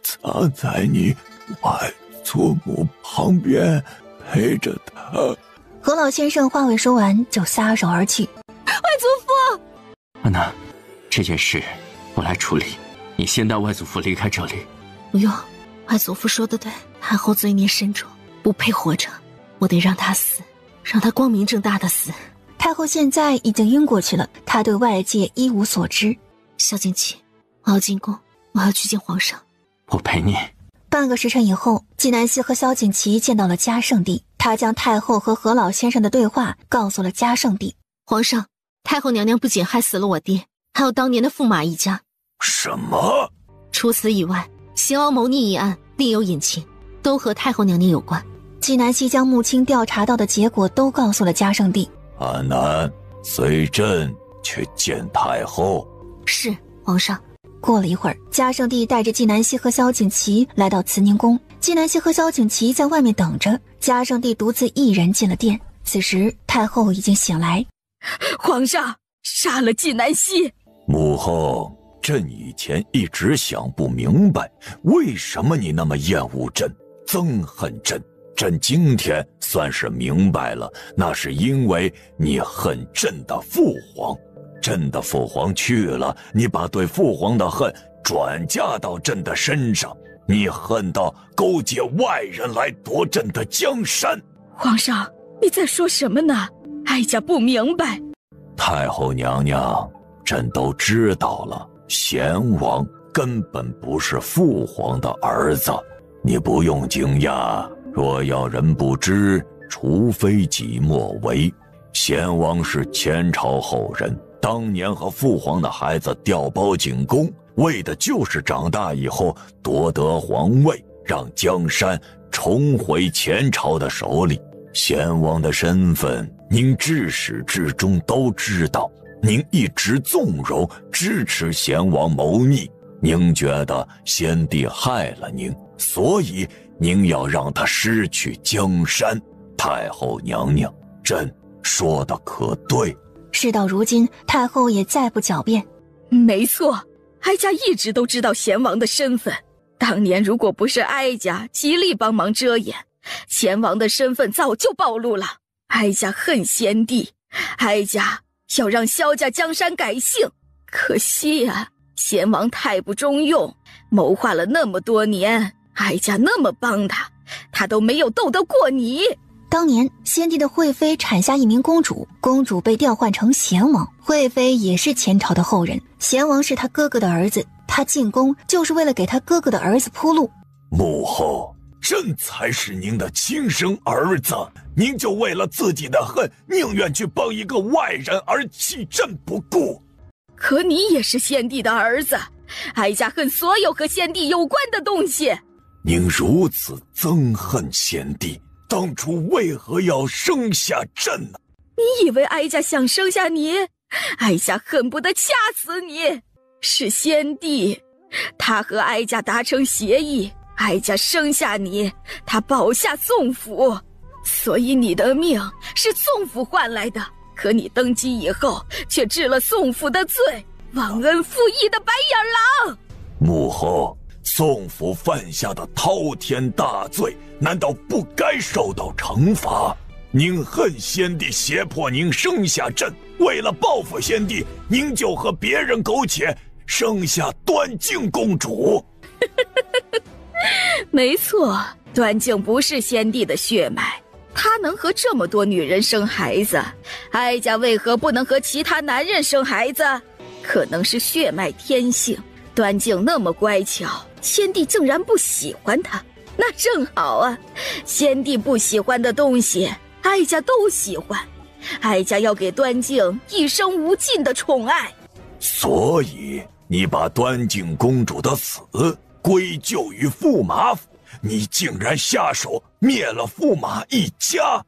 Speaker 10: 藏在你外祖母旁边，陪着她。
Speaker 1: 何老先生话未说完就撒手而去。
Speaker 12: 外祖父，
Speaker 4: 安娜，这件事我来处理，你先带外祖父离开这里。
Speaker 5: 不用，外祖父说的对，太后罪孽深重，不配活着，我得让她死，让她光明正大的死。
Speaker 1: 太后现在已经晕过去了，她对外界一无所知。
Speaker 5: 萧景琦，我要进宫，我要去见皇上。
Speaker 4: 我陪你。
Speaker 1: 半个时辰以后，纪南希和萧景琦见到了嘉圣帝，他将太后和何老先生的对话告诉了嘉圣帝。
Speaker 5: 皇上，太后娘娘不仅害死了我爹，还有当年的驸马一家。
Speaker 10: 什么？
Speaker 5: 除此以外，贤王谋逆一案另有隐情，都和太后娘娘有关。
Speaker 1: 纪南希将穆青调查到的结果都告诉了嘉圣帝。
Speaker 13: 阿南，随朕去见太后。
Speaker 5: 是，皇上。
Speaker 1: 过了一会儿，嘉圣帝带着纪南希和萧景琦来到慈宁宫。纪南希和萧景琦在外面等着，嘉圣帝独自一人进了殿。此时太后已经醒来。
Speaker 18: 皇上杀了纪南希。
Speaker 13: 母后，朕以前一直想不明白，为什么你那么厌恶朕，憎恨朕。朕今天算是明白了，那是因为你恨朕的父皇。朕的父皇去了，你把对父皇的恨转嫁到朕的身上，你恨到勾结外人来夺朕的江山。
Speaker 18: 皇上，你在说什么呢？哀家不明白。
Speaker 13: 太后娘娘，朕都知道了，贤王根本不是父皇的儿子，你不用惊讶。若要人不知，除非己莫为。贤王是前朝后人，当年和父皇的孩子调包进宫，为的就是长大以后夺得皇位，让江山重回前朝的手里。贤王的身份，您至始至终都知道，您一直纵容支持贤王谋逆，您觉得先帝害了您，所以您要让他失去江山。太后娘娘，朕说的可对？
Speaker 1: 事到如今，太后也再不狡辩。
Speaker 18: 没错，哀家一直都知道贤王的身份。当年如果不是哀家极力帮忙遮掩，贤王的身份早就暴露了。哀家恨先帝，哀家要让萧家江山改姓。可惜啊，贤王太不中用，谋划了那么多年，哀家那么帮他，他都没有斗得过你。
Speaker 1: 当年先帝的惠妃产下一名公主，公主被调换成贤王，惠妃也是前朝的后人，贤王是他哥哥的儿子，他进宫就是为了给他哥哥的儿子铺路。
Speaker 10: 母后，朕才是您的亲生儿子，您就为了自己的恨，宁愿去帮一个外人而弃朕不顾。
Speaker 18: 可你也是先帝的儿子，哀家恨所有和先帝有关的东西。
Speaker 10: 您如此憎恨先帝，当初为何要生下朕呢？
Speaker 18: 你以为哀家想生下你？哀家恨不得掐死你。是先帝，他和哀家达成协议，哀家生下你，他保下宋府，所以你的命是宋府换来的。可你登基以后，却治了宋府的罪，忘恩负义的白眼狼。
Speaker 10: 母后，宋府犯下的滔天大罪，难道不该受到惩罚？您恨先帝胁迫您生下朕，为了报复先帝，您就和别人苟且，生下端静公主。
Speaker 18: 没错，端静不是先帝的血脉，他能和这么多女人生孩子，哀家为何不能和其他男人生孩子？可能是血脉天性，端静那么乖巧，先帝竟然不喜欢她，那正好啊，先帝不喜欢的东西，哀家都喜欢。哀家要给端静一生无尽的宠爱。
Speaker 13: 所以你把端静公主的死归咎于驸马府，你竟然下手灭了驸马一家。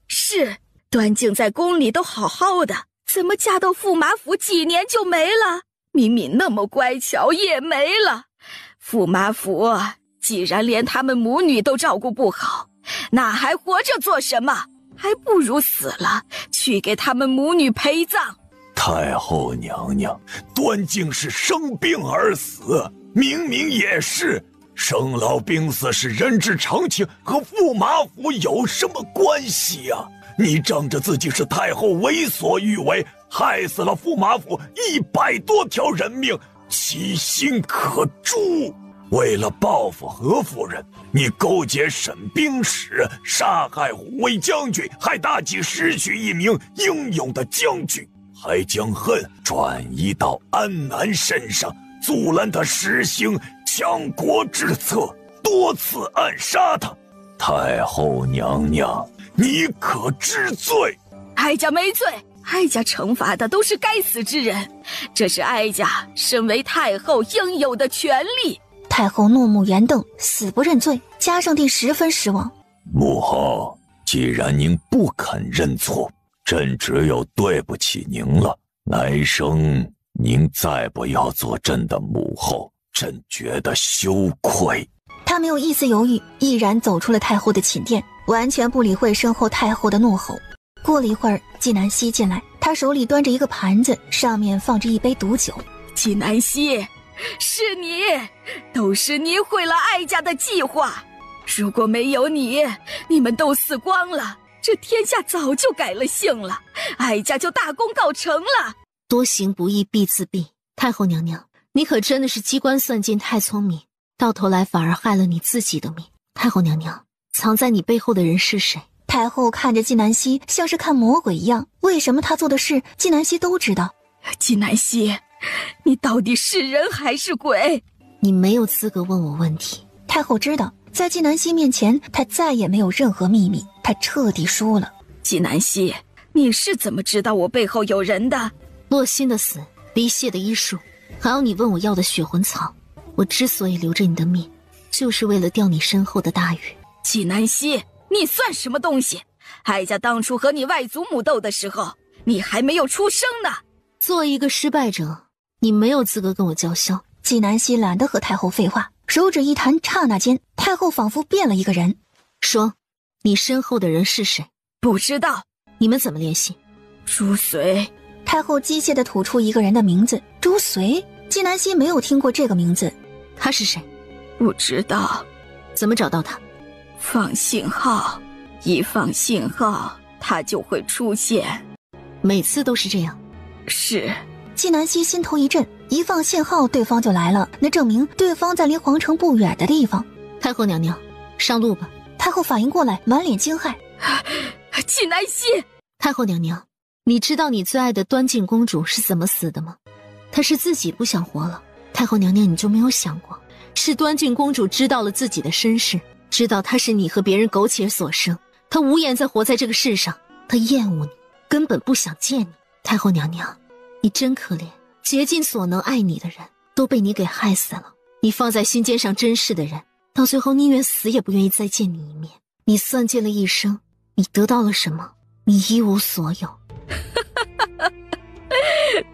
Speaker 18: 是，端静在宫里都好好的，怎么嫁到驸马府几年就没了？明明那么乖巧也没了。驸马府既然连他们母女都照顾不好，那还活着做什么？还不如死了，去给他们母女陪葬。
Speaker 13: 太后娘娘，端静是生病而死，明明也是。生老病死是人之常情，和驸马府有什么关系啊？你仗着自己是太后为所欲为，害死了驸马府100多条人命，其心可诛。为了报复何夫人，你勾结沈兵使，杀害护卫将军，害大吉失去一名英勇的将军，还将恨转移到安南身上，阻拦他实行强国之策，多次暗杀他。太后娘娘，你可知罪？
Speaker 18: 哀家没罪，哀家惩罚的都是该死之人，这是哀家身为太后应有的权利。
Speaker 1: 太后怒目圆瞪，死不认罪。嘉圣帝十分失望。
Speaker 13: 母后，既然您不肯认错，朕只有对不起您了。来生您再不要做朕的母后，朕觉得羞愧。
Speaker 1: 他没有一丝犹豫，毅然走出了太后的寝殿，完全不理会身后太后的怒吼。过了一会儿，纪南希进来，他手里端着一个盘子，上面放着一杯毒酒。
Speaker 18: 纪南希，是你，都是你毁了哀家的计划。如果没有你，你们都死光了，这天下早就改了姓了，哀家就大功告成了。
Speaker 5: 多行不义必自毙。太后娘娘，你可真的是机关算尽太聪明，到头来反而害了你自己的命。太后娘娘，藏在你背后的人是谁？
Speaker 1: 太后看着纪南希，像是看魔鬼一样。为什么他做的事，纪南希都知道？
Speaker 18: 纪南希，你到底是人还是鬼？
Speaker 5: 你没有资格问我问题。
Speaker 1: 太后知道，在纪南希面前，他再也没有任何秘密，他彻底输了。
Speaker 18: 纪南希，你是怎么知道我背后有人的？
Speaker 5: 洛心的死，离谢的医术，还有你问我要的血魂草。我之所以留着你的命，就是为了吊你身后的大雨。
Speaker 18: 纪南希，你算什么东西？哀家当初和你外祖母斗的时候，你还没有出生呢。
Speaker 5: 作为一个失败者，你没有资格跟我叫嚣。
Speaker 1: 纪南希懒得和太后废话，手指一弹，刹那间，太后仿佛变了一个人。
Speaker 5: 说，你身后的人是谁？
Speaker 18: 不知道。
Speaker 5: 你们怎么联系？
Speaker 18: 朱随。
Speaker 1: 太后机械地吐出一个人的名字，朱随。纪南希没有听过这个名字。
Speaker 5: 他是谁？
Speaker 18: 不知道。
Speaker 5: 怎么找到他？
Speaker 18: 放信号，一放信号，他就会出现。
Speaker 5: 每次都是这样。
Speaker 18: 是。
Speaker 1: 纪南希心头一震，一放信号，对方就来了，那证明对方在离皇城不远的地方。
Speaker 5: 太后娘娘，上路吧。
Speaker 1: 太后反应过来，满脸惊骇。
Speaker 18: 纪南希，
Speaker 5: 太后娘娘，你知道你最爱的端静公主是怎么死的吗？她是自己不想活了。太后娘娘，你就没有想过，是端静公主知道了自己的身世，知道她是你和别人苟且所生，她无颜再活在这个世上，她厌恶你，根本不想见你。太后娘娘，你真可怜，竭尽所能爱你的人都被你给害死了。你放在心尖上珍视的人，到最后宁愿死也不愿意再见你一面。你算计了一生，你得到了什么？你一无所有。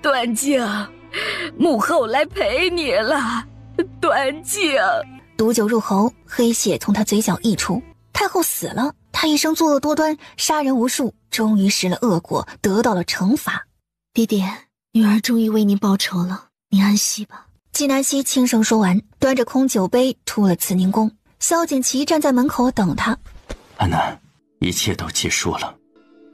Speaker 18: 端静，母后来陪你了。端静。
Speaker 1: 毒酒入喉，黑血从他嘴角溢出。太后死了，他一生作恶多端，杀人无数，终于施了恶果，得到了惩罚。
Speaker 5: 爹爹，女儿终于为您报仇了，你安息吧。
Speaker 1: 纪南希轻声说完，端着空酒杯出了慈宁宫。萧景祺站在门口等他。
Speaker 2: 安南，一切都结束了。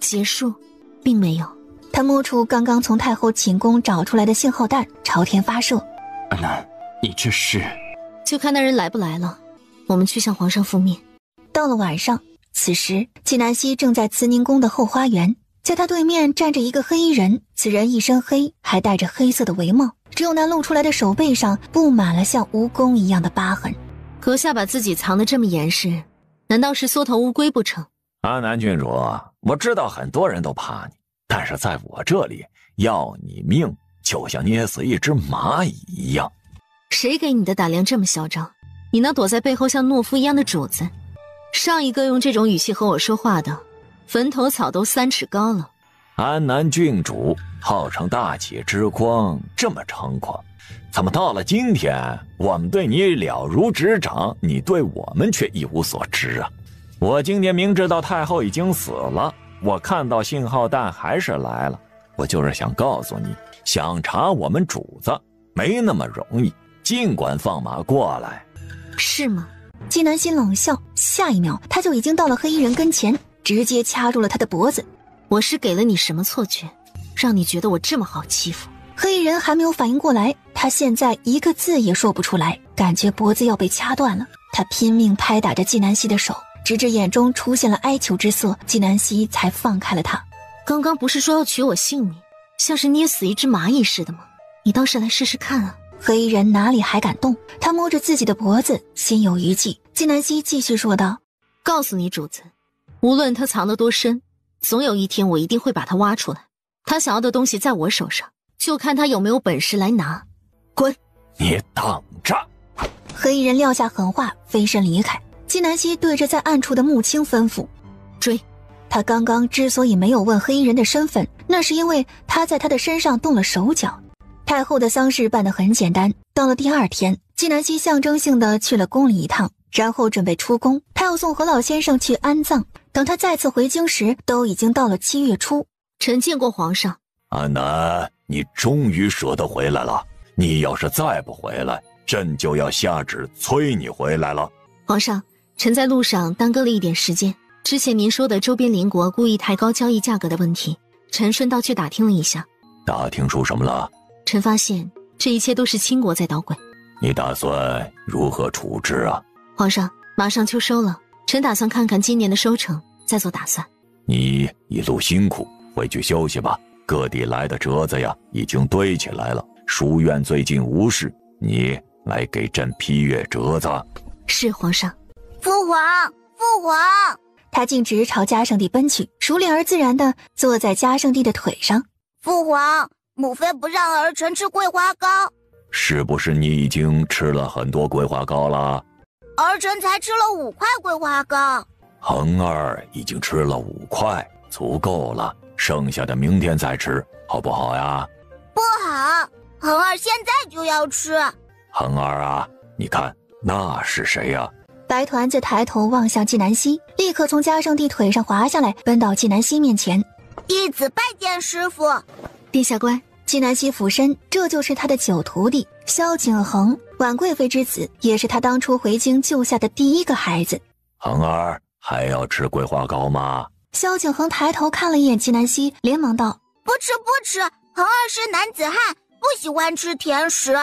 Speaker 5: 结束，并没有。
Speaker 1: 他摸出刚刚从太后寝宫找出来的信号弹，朝天发射。
Speaker 2: 安南，你这是……
Speaker 5: 就看那人来不来了。我们去向皇上复命。
Speaker 1: 到了晚上，此时纪南希正在慈宁宫的后花园，在他对面站着一个黑衣人，此人一身黑，还戴着黑色的帷帽，只有那露出来的手背上布满了像蜈蚣一样的疤痕。
Speaker 5: 阁下把自己藏得这么严实，难道是缩头乌龟不成？
Speaker 13: 安南郡主，我知道很多人都怕你，但是在我这里，要你命就像捏死一只蚂蚁一样。
Speaker 5: 谁给你的胆量这么嚣张？你那躲在背后像懦夫一样的主子，上一个用这种语气和我说话的，坟头草都3尺高了。
Speaker 13: 安南郡主号称大启之光，这么猖狂，怎么到了今天，我们对你了如指掌，你对我们却一无所知啊？我今天明知道太后已经死了，我看到信号弹还是来了，我就是想告诉你，想查我们主子没那么容易，尽管放马过来。
Speaker 1: 是吗？纪南希冷笑，下一秒他就已经到了黑衣人跟前，直接掐住了他的脖子。
Speaker 5: 我是给了你什么错觉，让你觉得我这么好欺负？
Speaker 1: 黑衣人还没有反应过来，他现在一个字也说不出来，感觉脖子要被掐断了。他拼命拍打着纪南希的手，直至眼中出现了哀求之色，纪南希才放开了他。
Speaker 5: 刚刚不是说要取我性命，像是捏死一只蚂蚁似的吗？你倒是来试试看啊！
Speaker 1: 黑衣人哪里还敢动？他摸着自己的脖子，心有余悸。纪南希继续说道：
Speaker 5: 告诉你主子，无论他藏得多深，总有一天我一定会把他挖出来。他想要的东西在我手上，就看他有没有本事来拿。滚！
Speaker 13: 你等着！
Speaker 1: 黑衣人撂下狠话，飞身离开。纪南希对着在暗处的穆青吩咐：
Speaker 5: 追！
Speaker 1: 他刚刚之所以没有问黑衣人的身份，那是因为他在他的身上动了手脚。太后的丧事办得很简单，到了第2天，纪南希象征性的去了宫里一趟，然后准备出宫。他要送何老先生去安葬，等他再次回京时，都已经到了7月初。
Speaker 5: 臣见过皇上。
Speaker 13: 安南，你终于舍得回来了。你要是再不回来，朕就要下旨催你回来了。
Speaker 5: 皇上，臣在路上耽搁了一点时间。之前您说的周边邻国故意抬高交易价格的问题，臣顺道去打听了一下。
Speaker 13: 打听出什么了？
Speaker 5: 臣发现这一切都是清国在捣鬼。
Speaker 13: 你打算如何处置啊？
Speaker 5: 皇上，马上秋收了，臣打算看看今年的收成，再做打算。
Speaker 13: 你一路辛苦，回去休息吧。各地来的折子呀，已经堆起来了。书院最近无事，你来给朕批阅折子。
Speaker 5: 是皇上。
Speaker 6: 父皇，父皇！
Speaker 1: 他径直朝嘉圣帝奔去，熟练而自然地坐在嘉圣帝的腿上。
Speaker 6: 父皇，母妃不让儿臣吃桂花糕。
Speaker 13: 是不是你已经吃了很多桂花糕了？
Speaker 6: 儿臣才吃了5块桂花糕。
Speaker 13: 恒儿已经吃了5块，足够了，剩下的明天再吃，好不好呀？
Speaker 6: 不好，恒儿现在就要吃。
Speaker 13: 恒儿啊，你看那是谁呀？
Speaker 1: 白团子抬头望向纪南希，立刻从嘉圣帝腿上滑下来，奔到纪南希面前。
Speaker 6: 弟子拜见师父。
Speaker 1: 殿下乖。纪南希俯身，这就是他的9徒弟萧景恒，婉贵妃之子，也是他当初回京救下的第1个孩子。
Speaker 13: 恒儿还要吃桂花糕吗？
Speaker 1: 萧景恒抬头看了一眼纪南希，连忙道：
Speaker 6: 不吃不吃，恒儿是男子汉，不喜欢吃甜食。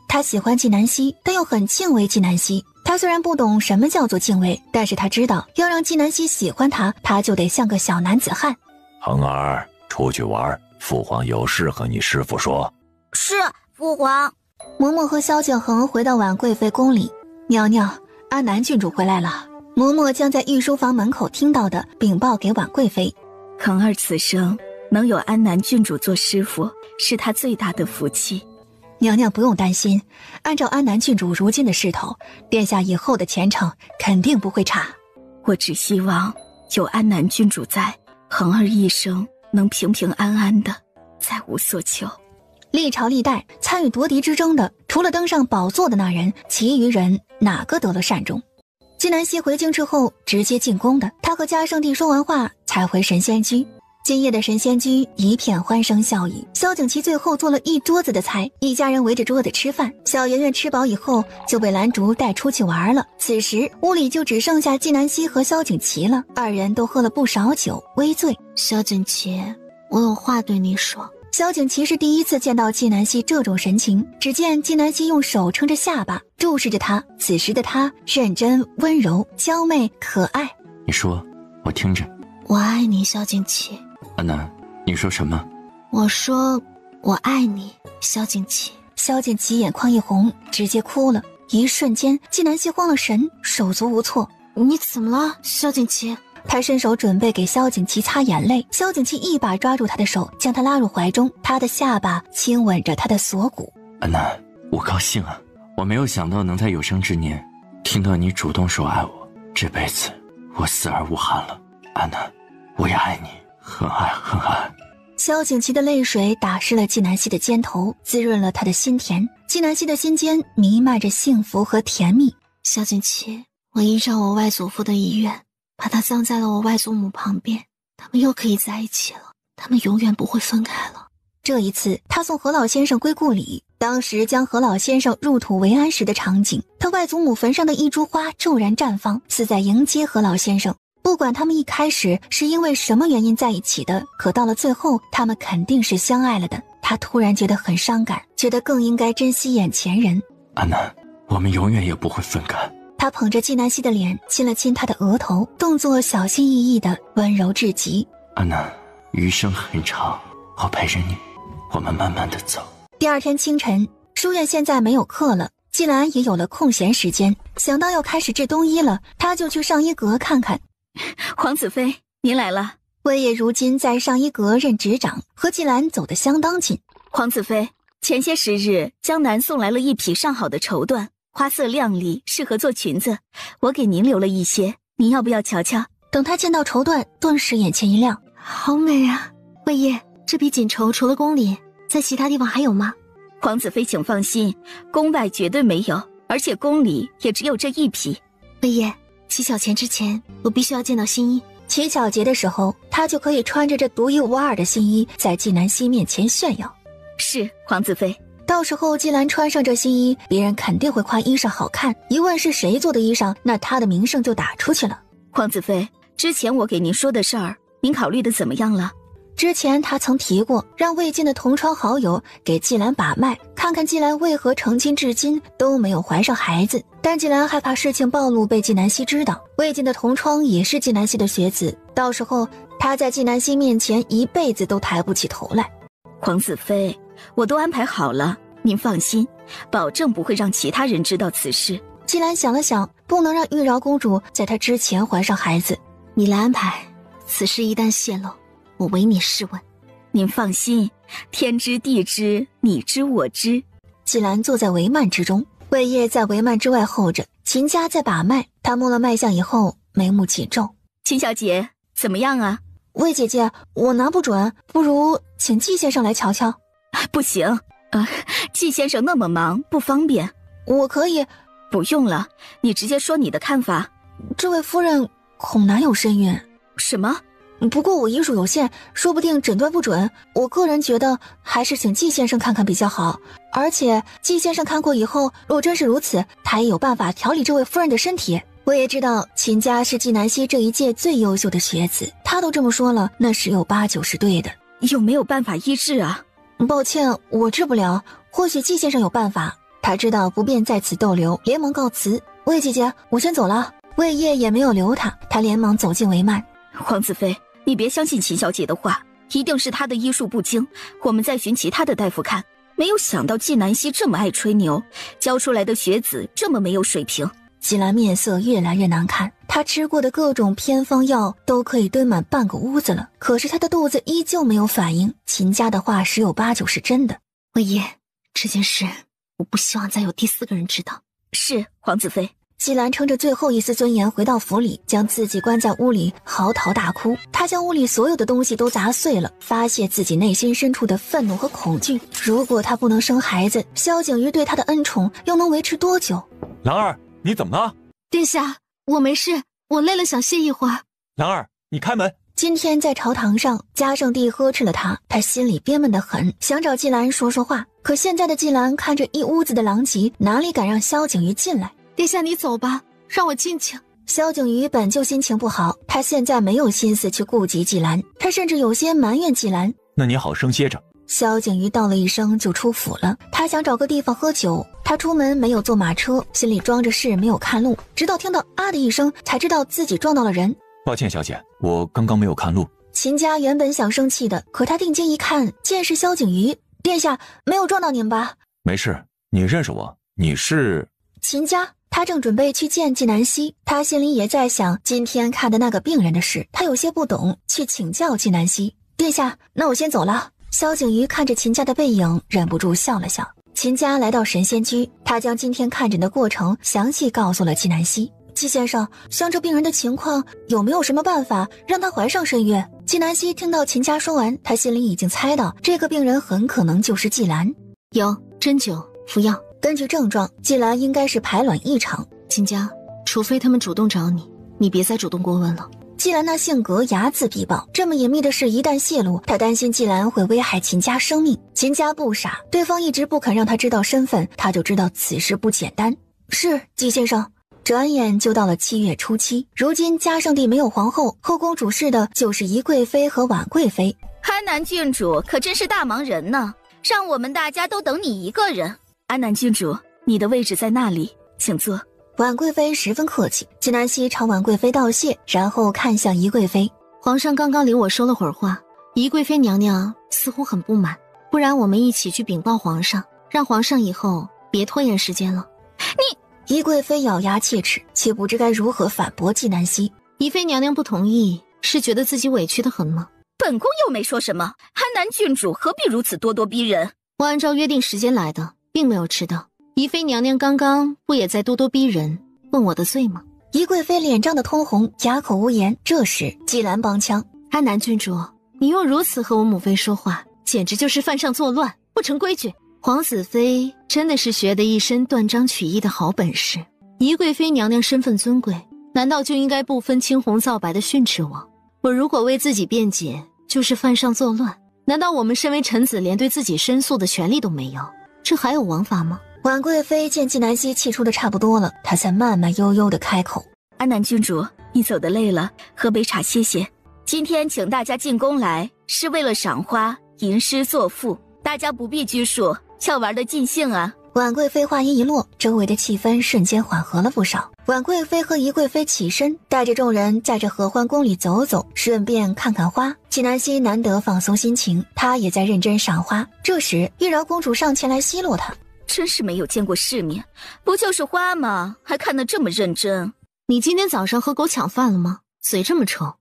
Speaker 1: 他喜欢纪南希，但又很敬畏纪南希。他虽然不懂什么叫做敬畏，但是他知道要让纪南希喜欢他，他就得像个小男子汉。
Speaker 13: 恒儿，出去玩，父皇有事和你师父说。
Speaker 6: 是，父皇。
Speaker 1: 嬷嬷和萧景恒回到婉贵妃宫里，娘娘，安南郡主回来了。嬷嬷将在御书房门口听到的禀报给婉贵妃。
Speaker 18: 恒儿此生能有安南郡主做师傅，是他最大的福气。
Speaker 1: 娘娘不用担心，按照安南郡主如今的势头，殿下以后的前程肯定不会差。
Speaker 18: 我只希望有安南郡主在，恒儿一生能平平安安的，再无所求。
Speaker 1: 历朝历代参与夺嫡之争的，除了登上宝座的那人，其余人哪个得了善终？纪南希回京之后直接进宫的，他和嘉圣帝说完话才回神仙居。今夜的神仙居一片欢声笑语，萧景祺最后做了一桌子的菜，一家人围着桌子吃饭。小圆圆吃饱以后就被兰竹带出去玩了，此时屋里就只剩下纪南希和萧景祺了，二人都喝了不少酒，微醉。
Speaker 5: 萧景祺，我有话对你说。
Speaker 1: 萧景祺是第一次见到纪南希这种神情，只见纪南希用手撑着下巴注视着他，此时的他认真温柔娇媚可爱。
Speaker 2: 你说，我听着。
Speaker 5: 我爱你，萧景祺。
Speaker 2: 安南，你说什么？
Speaker 5: 我说我爱你，萧景祺。
Speaker 1: 萧景祺眼眶一红，直接哭了。一瞬间，纪南希慌了神，手足无措。
Speaker 5: 你怎么了，萧景祺？
Speaker 1: 他伸手准备给萧景祺擦眼泪，萧景祺一把抓住他的手，将他拉入怀中，他的下巴亲吻着他的锁骨。
Speaker 2: 安南，我高兴啊，我没有想到能在有生之年听到你主动说爱我，这辈子我死而无憾了。安南，我也爱你，很爱很爱。
Speaker 1: 萧景祺的泪水打湿了纪南希的肩头，滋润了他的心田。纪南希的心间弥漫着幸福和甜蜜。
Speaker 17: 萧景祺，我依照我外祖父的遗愿，把他葬在了我外祖母旁边，他们又可以在一起了，他们永远不会分开了。
Speaker 1: 这一次他送何老先生归故里，当时将何老先生入土为安时的场景，他外祖母坟上的一株花骤然绽放，似在迎接何老先生。不管他们一开始是因为什么原因在一起的，可到了最后他们肯定是相爱了的。他突然觉得很伤感，觉得更应该珍惜眼前人。
Speaker 2: 安南，我们永远也不会分开。
Speaker 1: 他捧着纪南希的脸，亲了亲她的额头，动作小心翼翼的，温柔至极。
Speaker 2: 安南，余生很长，我陪着你，我们慢慢的走。
Speaker 1: 第二天清晨，书院现在没有课了，季兰也有了空闲时间，想到要开始制冬衣了，他就去上衣阁看看。
Speaker 18: 皇子妃，您来了。
Speaker 1: 魏烨如今在上衣阁任执掌，和季兰走得相当近。
Speaker 18: 皇子妃，前些时日江南送来了一匹上好的绸缎，花色亮丽，适合做裙子，我给您留了一些，您要不要瞧瞧？
Speaker 1: 等他见到绸缎，顿时眼前一亮，
Speaker 17: 好美啊！魏烨，这匹锦绸除了宫里，在其他地方还有吗？
Speaker 18: 皇子妃请放心，宫外绝对没有，而且宫里也只有这一匹。
Speaker 17: 魏烨，乞巧节之前，我必须要见到新衣。
Speaker 1: 乞巧节的时候，他就可以穿着这独一无二的新衣，在纪南希面前炫耀。
Speaker 18: 是，皇子妃。
Speaker 1: 到时候纪兰穿上这新衣，别人肯定会夸衣裳好看，一问是谁做的衣裳，那他的名声就打出去了。
Speaker 18: 皇子妃，之前我给您说的事儿，您考虑的怎么样了？
Speaker 1: 之前他曾提过，让魏晋的同窗好友给纪兰把脉，看看纪兰为何成亲至今都没有怀上孩子。但纪兰害怕事情暴露被纪南希知道，魏晋的同窗也是纪南希的学子，到时候他在纪南希面前一辈子都抬不起头来。
Speaker 18: 皇子妃，我都安排好了，您放心，保证不会让其他人知道此事。
Speaker 1: 纪兰想了想，不能让玉娆公主在她之前怀上孩子，
Speaker 17: 你来安排。此事一旦泄露，我唯你是问。
Speaker 18: 您放心，天知地知，你知我知。
Speaker 1: 纪兰坐在帷幔之中，魏烨在帷幔之外候着，秦家在把脉。他摸了脉象以后，眉目紧皱。
Speaker 18: 秦小姐怎么样啊？
Speaker 1: 魏姐姐，我拿不准，不如请季先生来瞧瞧。
Speaker 18: 不行，季先生那么忙，不方便。
Speaker 1: 我可以。
Speaker 18: 不用了，你直接说你的看法。
Speaker 1: 这位夫人恐难有身孕。
Speaker 18: 什么？
Speaker 1: 不过我医术有限，说不定诊断不准。我个人觉得还是请季先生看看比较好。而且季先生看过以后，若真是如此，他也有办法调理这位夫人的身体。我也知道秦家是纪南希这一届最优秀的学子，他都这么说了，那十有八九是对的。
Speaker 18: 有没有办法医治啊？
Speaker 1: 抱歉，我治不了，或许季先生有办法。他知道不便在此逗留，连忙告辞。魏姐姐，我先走了。魏烨也没有留他，他连忙走进帷幔。
Speaker 18: 皇子妃，你别相信秦小姐的话，一定是她的医术不精，我们再寻其他的大夫看。没有想到纪南希这么爱吹牛，教出来的学子这么没有水平。
Speaker 1: 纪兰面色越来越难看，她吃过的各种偏方药都可以堆满半个屋子了，可是她的肚子依旧没有反应。秦家的话十有八九是真的。
Speaker 17: 魏烨，这件事我不希望再有第四个人知道。
Speaker 18: 是，皇子妃。
Speaker 1: 纪兰撑着最后一丝尊严回到府里，将自己关在屋里嚎啕大哭。她将屋里所有的东西都砸碎了，发泄自己内心深处的愤怒和恐惧。如果她不能生孩子，萧景瑜对她的恩宠又能维持多久？
Speaker 11: 兰儿，你怎么了？
Speaker 17: 殿下，我没事，我累了想歇一会儿。
Speaker 11: 兰儿，你开门。
Speaker 1: 今天在朝堂上，嘉圣帝呵斥了他，他心里憋闷得很，想找季兰说说话。可现在的季兰看着一屋子的狼藉，哪里敢让萧景瑜进来？
Speaker 17: 殿下，你走吧，让我静静。
Speaker 1: 萧景瑜本就心情不好，他现在没有心思去顾及季兰，他甚至有些埋怨季兰。
Speaker 11: 那你好生歇着。
Speaker 1: 萧景瑜道了一声就出府了，他想找个地方喝酒。他出门没有坐马车，心里装着事没有看路，直到听到啊的一声，才知道自己撞到了人。
Speaker 11: 抱歉，小姐，我刚刚没有看路。
Speaker 1: 秦家原本想生气的，可他定睛一看，见是萧景瑜。殿下没有撞到您吧？
Speaker 11: 没事，你认识我？你是？
Speaker 1: 秦家。他正准备去见纪南希，他心里也在想今天看的那个病人的事，他有些不懂，去请教纪南希。殿下，那我先走了。萧景瑜看着秦家的背影，忍不住笑了笑。秦家来到神仙居，他将今天看诊的过程详细告诉了纪南希。纪先生，像这病人的情况，有没有什么办法让他怀上身孕？纪南希听到秦家说完，他心里已经猜到这个病人很可能就是纪兰。
Speaker 5: 有针灸、服药。
Speaker 1: 根据症状，纪兰应该是排卵异常。
Speaker 5: 秦家，除非他们主动找你，你别再主动过问了。
Speaker 1: 纪兰那性格睚眦必报，这么隐秘的事一旦泄露，他担心纪兰会危害秦家生命。秦家不傻，对方一直不肯让他知道身份，他就知道此事不简单。是，纪先生。转眼就到了7月初7，如今嘉圣帝没有皇后，后宫主事的就是宜贵妃和婉贵妃。
Speaker 7: 安南郡主可真是大忙人呢，让我们大家都等你一个人。安南郡主，你的位置在那里，请坐。
Speaker 1: 婉贵妃十分客气，纪南希朝婉贵妃道谢，然后看向宜贵妃。
Speaker 5: 皇上刚刚领我说了会儿话，宜贵妃娘娘似乎很不满，不然我们一起去禀报皇上，让皇上以后别拖延时间了。
Speaker 1: 宜贵妃咬牙切齿，却不知该如何反驳纪南希。
Speaker 5: 宜妃娘娘不同意，是觉得自己委屈得很吗？
Speaker 7: 本宫又没说什么，安南郡主何必如此咄咄逼人？
Speaker 5: 我按照约定时间来的，并没有迟到。宜妃娘娘刚刚不也在咄咄逼人，问我的罪吗？
Speaker 1: 宜贵妃脸涨得通红，哑口无言。这时纪兰帮腔：
Speaker 5: 安南郡主，你用如此和我母妃说话，简直就是犯上作乱，不成规矩。皇子妃真的是学得一身断章取义的好本事。宜贵妃娘娘身份尊贵，难道就应该不分青红皂白的训斥我？我如果为自己辩解，就是犯上作乱，难道我们身为臣子连对自己申诉的权利都没有？这还有王法吗？
Speaker 1: 婉贵妃见纪南希气出的差不多了，她才慢慢悠悠地开口：
Speaker 7: 安南郡主，你走得累了，喝杯茶歇歇。今天请大家进宫来，是为了赏花、吟诗作赋，大家不必拘束，要玩得尽兴啊。
Speaker 1: 婉贵妃话音一落，周围的气氛瞬间缓和了不少。婉贵妃和宜贵妃起身，带着众人在这合欢宫里走走，顺便看看花。纪南希难得放松心情，她也在认真赏花。这时玉娆公主上前来奚落她：
Speaker 7: 真是没有见过世面，不就是花吗？还看得这么认真。
Speaker 5: 你今天早上和狗抢饭了吗？嘴这么臭。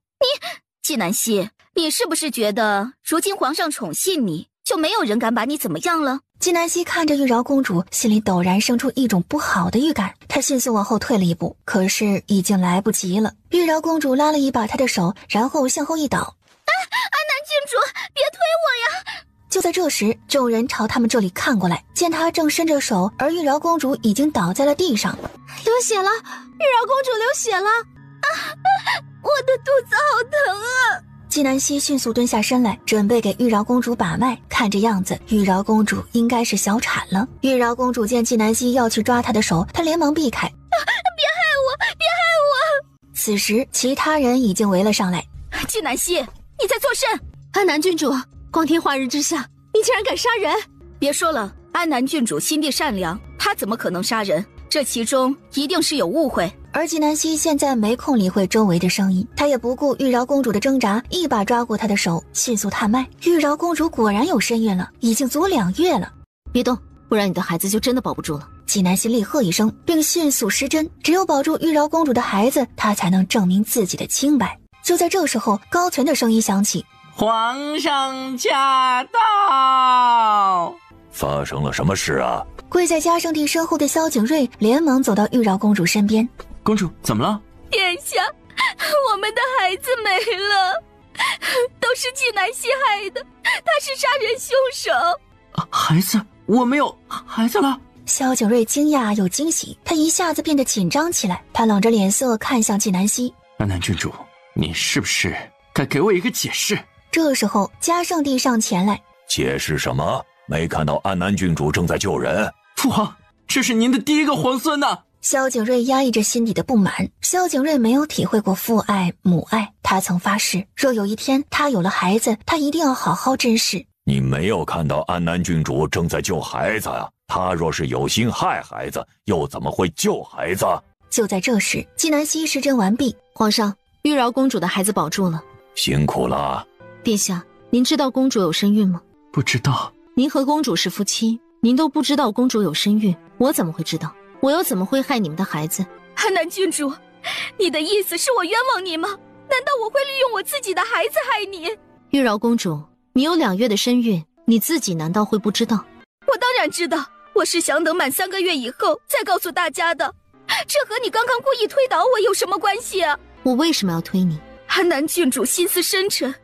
Speaker 7: 纪南希，你是不是觉得如今皇上宠幸你，就没有人敢把你怎么样了？
Speaker 1: 纪南希看着玉娆公主，心里陡然生出一种不好的预感，她迅速往后退了一步，可是已经来不及了。玉娆公主拉了一把她的手，然后向后一倒：
Speaker 7: 安南郡主，别推我呀！
Speaker 1: 就在这时，众人朝他们这里看过来，见她正伸着手，而玉娆公主已经倒在了地上。
Speaker 12: 流血了，玉娆公主流血了！
Speaker 7: 我的肚子好疼啊！
Speaker 1: 纪南希迅速蹲下身来，准备给玉娆公主把脉。看这样子，玉娆公主应该是小产了。玉娆公主见纪南希要去抓她的手，她连忙避开：别
Speaker 7: 害我，别害我！
Speaker 1: 此时，其他人已经围了上来。
Speaker 7: 纪南希，你在作甚？
Speaker 12: 安南郡主，光天化日之下，你竟然敢杀人！
Speaker 7: 别说了，安南郡主心地善良，她怎么可能杀人？这其中一定是有误会。
Speaker 1: 而纪南希现在没空理会周围的声音，她也不顾玉娆公主的挣扎，一把抓过她的手，迅速探脉。玉娆公主果然有身孕了，已经足2月了。
Speaker 5: 别动，不然你的孩子就真的保不住了。
Speaker 1: 纪南希厉喝一声，并迅速施针，只有保住玉娆公主的孩子，她才能证明自己的清白。就在这时候，高存的声音响起：
Speaker 2: 皇上驾到！
Speaker 13: 发生了什么事啊？
Speaker 1: 跪在嘉圣帝身后的萧景睿连忙走到玉娆公主身边。
Speaker 2: 公主怎么了？
Speaker 7: 殿下，我们的孩子没了，都是纪南希害的，他是杀人凶手。
Speaker 2: 孩子，我没有孩子了。
Speaker 1: 萧景睿惊讶又惊喜，他一下子变得紧张起来。他冷着脸色看向纪南希：
Speaker 2: 安南郡主，你是不是该给我一个解释？
Speaker 1: 这时候嘉圣帝上前来：
Speaker 13: 解释什么？没看到安南郡主正在救人？
Speaker 2: 父皇，这是您的第一个皇孙呐！
Speaker 1: 萧景睿压抑着心底的不满。萧景睿没有体会过父爱母爱，他曾发誓，若有一天他有了孩子，他一定要好好珍视。
Speaker 13: 你没有看到安南郡主正在救孩子啊？他若是有心害孩子，又怎么会救孩子？
Speaker 1: 就在这时，纪南希施针完毕。
Speaker 5: 皇上，玉娆公主的孩子保住了，
Speaker 13: 辛苦了。
Speaker 5: 殿下，您知道公主有身孕吗？
Speaker 2: 不知道。
Speaker 5: 您和公主是夫妻，您都不知道公主有身孕，我怎么会知道？我又怎么会害你们的孩子？
Speaker 7: 安南郡主，你的意思是我冤枉你吗？难道我会利用我自己的孩子害你？
Speaker 5: 玉娆公主，你有2月的身孕，你自己难道会不知道？
Speaker 7: 我当然知道，我是想等满3个月以后再告诉大家的。这和你刚刚故意推倒我有什么关系啊？
Speaker 5: 我为什么要推你？
Speaker 7: 安南郡主心思深沉，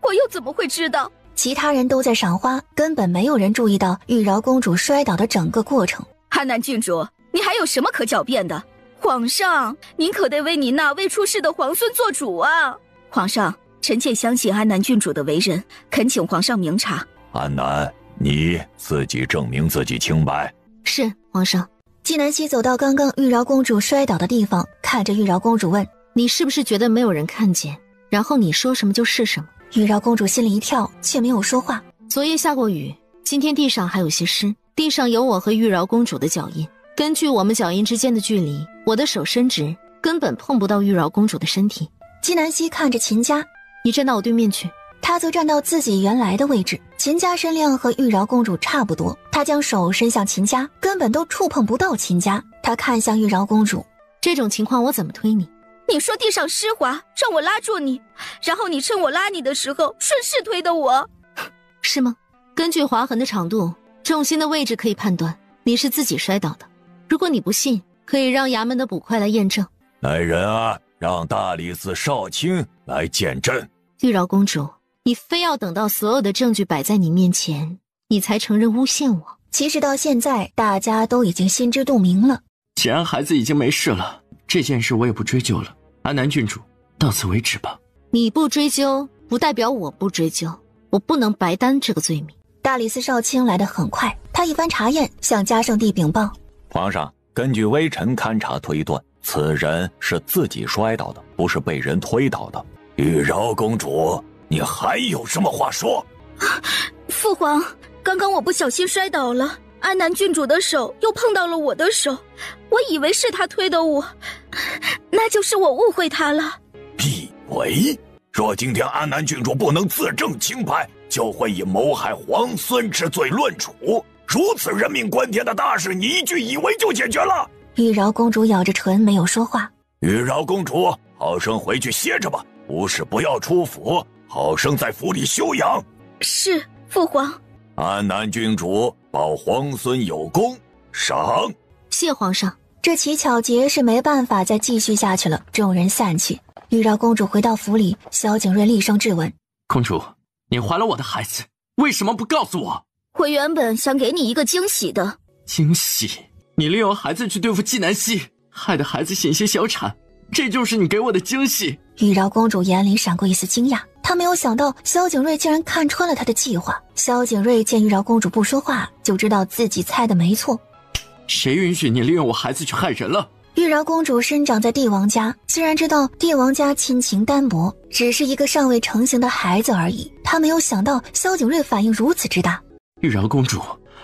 Speaker 7: 我又怎么会知道？
Speaker 1: 其他人都在赏花，根本没有人注意到玉娆公主摔倒的整个过程。
Speaker 7: 安南郡主，你还有什么可狡辩的？皇上，您可得为您那未出世的皇孙做主啊！皇上，臣妾相信安南郡主的为人，恳请皇上明察。
Speaker 13: 安南，你自己证明自己清白。
Speaker 5: 是，皇上。
Speaker 1: 纪南希走到刚刚玉娆公主摔倒的地方，看着玉娆公主问：“
Speaker 5: 你是不是觉得没有人看见，然后你说什么就是什么？”
Speaker 1: 玉娆公主心里一跳，却没有说话。
Speaker 5: 昨夜下过雨，今天地上还有些湿，地上有我和玉娆公主的脚印。根据我们脚印之间的距离，我的手伸直，根本碰不到玉娆公主的身体。
Speaker 1: 纪南希看着秦家，
Speaker 5: 你站到我对面去。
Speaker 1: 他则站到自己原来的位置。秦家身量和玉娆公主差不多，他将手伸向秦家，根本都触碰不到秦家。他看向玉娆公主，
Speaker 5: 这种情况我怎么推你？
Speaker 7: 你说地上湿滑，让我拉住你，然后你趁我拉你的时候顺势推的我，
Speaker 5: 是吗？根据划痕的长度、重心的位置可以判断你是自己摔倒的。如果你不信，可以让衙门的捕快来验证。
Speaker 13: 来人啊，让大理寺少卿来见朕。
Speaker 5: 玉娆公主，你非要等到所有的证据摆在你面前，你才承认诬陷我。
Speaker 1: 其实到现在，大家都已经心知肚明了。
Speaker 4: 既然孩子已经没事了，这件事我也不追究了。安南郡主，到此为止吧。
Speaker 5: 你不追究，不代表我不追究。我不能白担这个罪名。
Speaker 1: 大理寺少卿来得很快，他一番查验，向嘉圣帝禀报：
Speaker 3: 皇上，根据微臣勘察推断，此人是自己摔倒的，不是被人推倒的。
Speaker 13: 玉娆公主，你还有什么话说？
Speaker 7: 父皇，刚刚我不小心摔倒了，安南郡主的手又碰到了我的手，我以为是他推的我，那就是我误会他了。
Speaker 13: 闭嘴！若今天安南郡主不能自证清白，就会以谋害皇孙之罪论处。如此人命关天的大事，你一句以为就解决了？
Speaker 1: 玉娆公主咬着唇没有说话。
Speaker 13: 玉娆公主，好生回去歇着吧，无事不要出府，好生在府里休养。
Speaker 7: 是，父皇。
Speaker 13: 安南郡主报皇孙有功，赏。
Speaker 5: 谢皇上。
Speaker 1: 这乞巧节是没办法再继续下去了，众人散去。玉娆公主回到府里，萧景睿厉声质问：
Speaker 4: 公主，你怀了我的孩子，为什么不告诉我？
Speaker 7: 我原本想给你一个惊喜的。
Speaker 4: 惊喜？你利用孩子去对付纪南希，害得孩子险些小产，这就是你给我的惊喜？
Speaker 1: 玉娆公主眼里闪过一丝惊讶，她没有想到萧景睿竟然看穿了她的计划。萧景睿见玉娆公主不说话，就知道自己猜的没错。
Speaker 4: 谁允许你利用我孩子去害人了？
Speaker 1: 玉娆公主生长在帝王家，虽然知道帝王家亲情单薄，只是一个尚未成型的孩子而已。她没有想到萧景睿反应如此之大。
Speaker 4: 玉娆公主，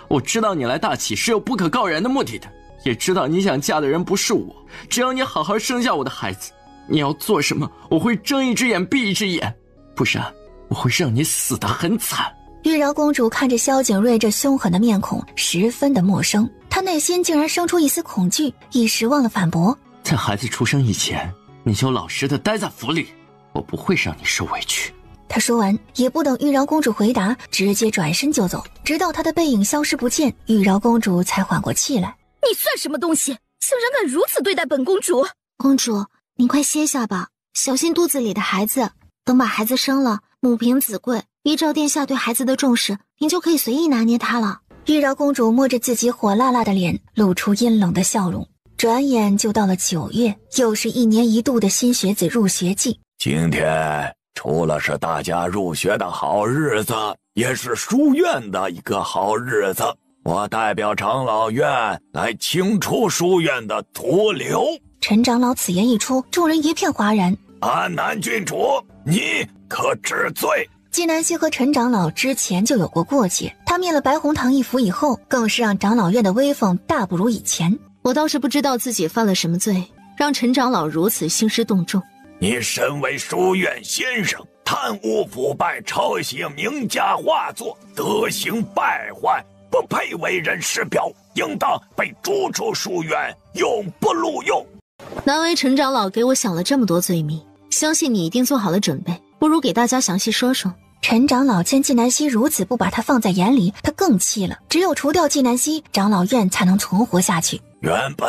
Speaker 4: 我知道你来大启是有不可告人的目的的，也知道你想嫁的人不是我，只要你好好生下我的孩子，你要做什么我会睁一只眼闭一只眼，不然我会让你死得很惨。
Speaker 1: 玉娆公主看着萧景睿这凶狠的面孔，十分的陌生，她内心竟然生出一丝恐惧，一时忘了反驳：
Speaker 4: 在孩子出生以前，你就老实的待在府里，我不会让你受委屈。
Speaker 1: 他说完也不等玉娆公主回答，直接转身就走，直到她的背影消失不见，玉娆公主才缓过气来。
Speaker 7: 你算什么东西，竟然敢如此对待本公主？
Speaker 17: 公主，您快歇下吧，小心肚子里的孩子，等把孩子生了，母凭子贵，依照殿下对孩子的重视，您就可以随意拿捏他了。
Speaker 1: 玉娆公主摸着自己火辣辣的脸，露出阴冷的笑容。转眼就到了9月，又是1年1度的新学子入学季。
Speaker 13: 今天除了是大家入学的好日子，也是书院的一个好日子。我代表长老院来清除书院的毒瘤。
Speaker 1: 陈长老此言一出，众人一片哗然。
Speaker 13: 安南郡主，你可知罪？
Speaker 1: 纪南希和陈长老之前就有过过节，他灭了白红堂一府以后，更是让长老院的威风大不如以前。
Speaker 5: 我倒是不知道自己犯了什么罪，让陈长老如此兴师动众。
Speaker 13: 你身为书院先生，贪污腐败，抄写名家画作，德行败坏，不配为人师表。应当被逐出书院，永不录用。
Speaker 5: 难为陈长老给我想了这么多罪名，相信你一定做好了准备，不如给大家详细说说。
Speaker 1: 陈长老见纪南希如此不把他放在眼里，他更气了。只有除掉纪南希，长老院才能存活下去。
Speaker 13: 原本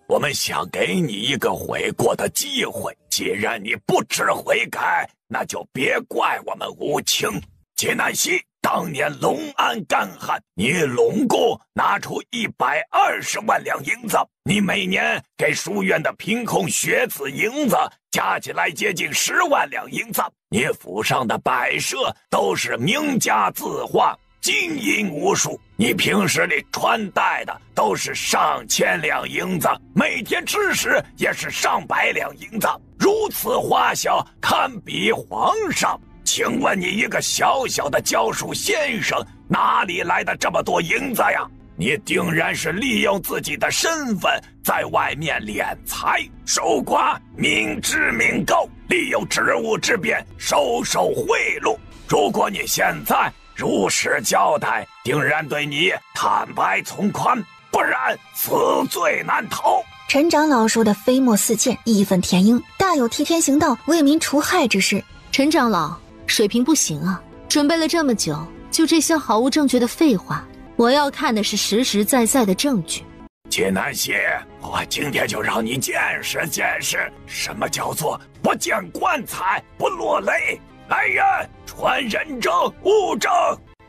Speaker 13: 我们想给你一个悔过的机会，既然你不知悔改，那就别怪我们无情。纪南希，当年隆安干旱，你拢共拿出120万两银子，你每年给书院的凭空学子银子加起来接近10万两银子，你府上的摆设都是名家字画，金银无数，你平时里穿戴的都是上千两银子，每天吃食也是上百两银子，如此花销堪比皇上。请问你一个小小的教书先生，哪里来的这么多银子呀？你定然是利用自己的身份在外面敛财，守寡民脂民膏，利用职务之便收贿赂。如果你现在如实交代，定然对你坦白从宽，不然死罪难逃。
Speaker 1: 陈长老说的飞沫四溅，义愤填膺，大有替天行道、为民除害之势。
Speaker 5: 陈长老水平不行啊，准备了这么久，就这些毫无证据的废话，我要看的是实实在在的证据。
Speaker 13: 纪南希，我今天就让你见识见识，什么叫做不见棺材不落泪。来人，传人证物证。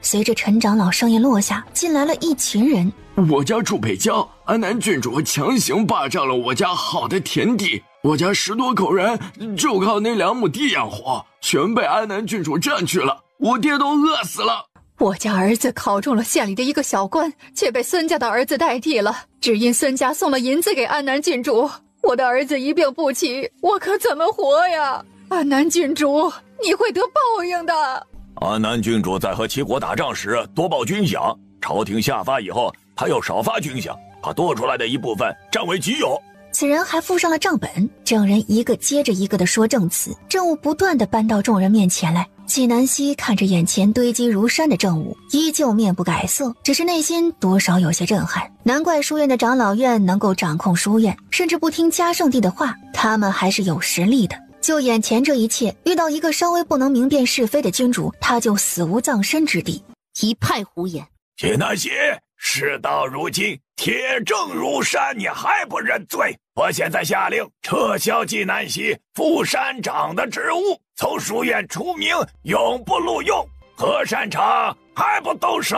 Speaker 1: 随着陈长老声音落下，进来了一群人。
Speaker 14: 我家住北郊，安南郡主强行霸占了我家好的田地，我家10多口人就靠那2亩地养活，全被安南郡主占去了，我爹都饿死了。
Speaker 16: 我家儿子考中了县里的一个小官，却被孙家的儿子代替了，只因孙家送了银子给安南郡主，我的儿子一病不起，我可怎么活呀？安南郡主，你会得报应的。
Speaker 13: 安南郡主在和齐国打仗时多报军饷，朝廷下发以后，他又少发军饷，把多出来的一部分占为己有。
Speaker 1: 此人还附上了账本，证人一个接着一个的说证词，证物不断的搬到众人面前来。纪南希看着眼前堆积如山的证物，依旧面不改色，只是内心多少有些震撼。难怪书院的长老院能够掌控书院，甚至不听嘉圣帝的话，他们还是有实力的。就眼前这一切，遇到一个稍微不能明辨是非的君主，他就死无葬身之地。
Speaker 5: 一派胡言！
Speaker 13: 纪南希，事到如今，铁证如山，你还不认罪？我现在下令撤销纪南希副山长的职务，从书院除名，永不录用。何擅长还不动手？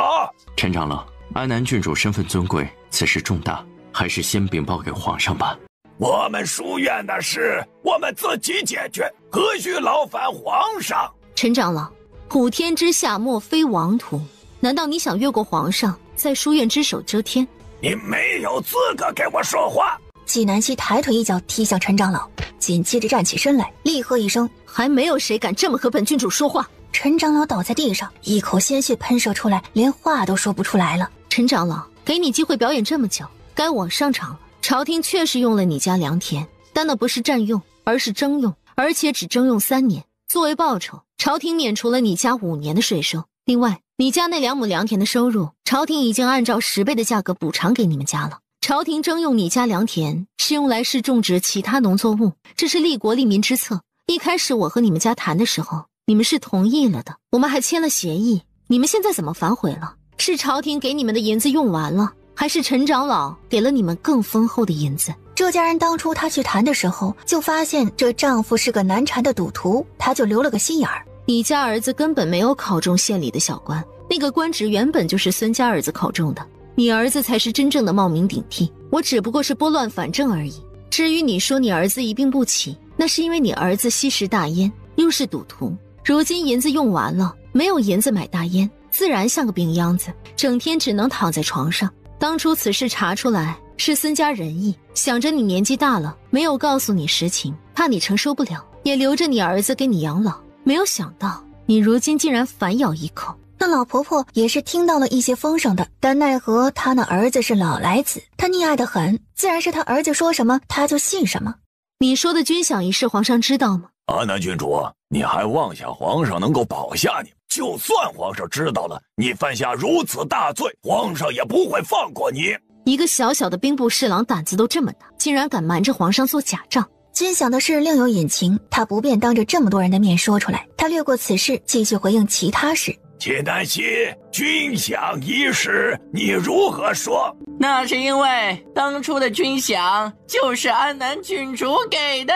Speaker 4: 陈长老，安南郡主身份尊贵，此事重大，还是先禀报给皇上吧。
Speaker 13: 我们书院的事，我们自己解决，何须劳烦皇上？
Speaker 5: 陈长老，普天之下莫非王土，难道你想越过皇上，在书院只手遮天？
Speaker 13: 你没有资格给我说话！
Speaker 1: 纪南希抬腿一脚踢向陈长老，紧接着站起身来，厉喝一声：“
Speaker 5: 还没有谁敢这么和本郡主说话！”
Speaker 1: 陈长老倒在地上，一口鲜血喷射出来，连话都说不出来了。
Speaker 5: 陈长老，给你机会表演这么久，该我上场了。朝廷确实用了你家良田，但那不是占用，而是征用，而且只征用3年。作为报酬，朝廷免除了你家5年的税收。另外，你家那2亩良田的收入，朝廷已经按照10倍的价格补偿给你们家了。朝廷征用你家良田，是用来种植其他农作物，这是利国利民之策。一开始我和你们家谈的时候，你们是同意了的，我们还签了协议。你们现在怎么反悔了？是朝廷给你们的银子用完了，还是陈长老给了你们更丰厚的银子？
Speaker 1: 这家人当初他去谈的时候，就发现这丈夫是个难缠的赌徒，他就留了个心眼儿。
Speaker 5: 你家儿子根本没有考中县里的小官，那个官职原本就是孙家儿子考中的，你儿子才是真正的冒名顶替，我只不过是拨乱反正而已。至于你说你儿子一病不起，那是因为你儿子吸食大烟，又是赌徒，如今银子用完了，没有银子买大烟，自然像个病秧子，整天只能躺在床上。当初此事查出来是孙家仁义，想着你年纪大了，没有告诉你实情，怕你承受不了，也留着你儿子给你养老。没有想到你如今竟然反咬一口。
Speaker 1: 那老婆婆也是听到了一些风声的，但奈何她那儿子是老来子，她溺爱得很，自然是她儿子说什么她就信什么。
Speaker 5: 你说的军饷一事皇上知道吗？
Speaker 13: 安南郡主，你还妄想皇上能够保下你？就算皇上知道了你犯下如此大罪，皇上也不会放过你。
Speaker 5: 一个小小的兵部侍郎胆子都这么大，竟然敢瞒着皇上做假账。
Speaker 1: 金想的是另有隐情，他不便当着这么多人的面说出来。他略过此事，继续回应其他事。
Speaker 10: 金南希，军饷一事你如何说？
Speaker 2: 那是因为当初的军饷就是安南郡主给的。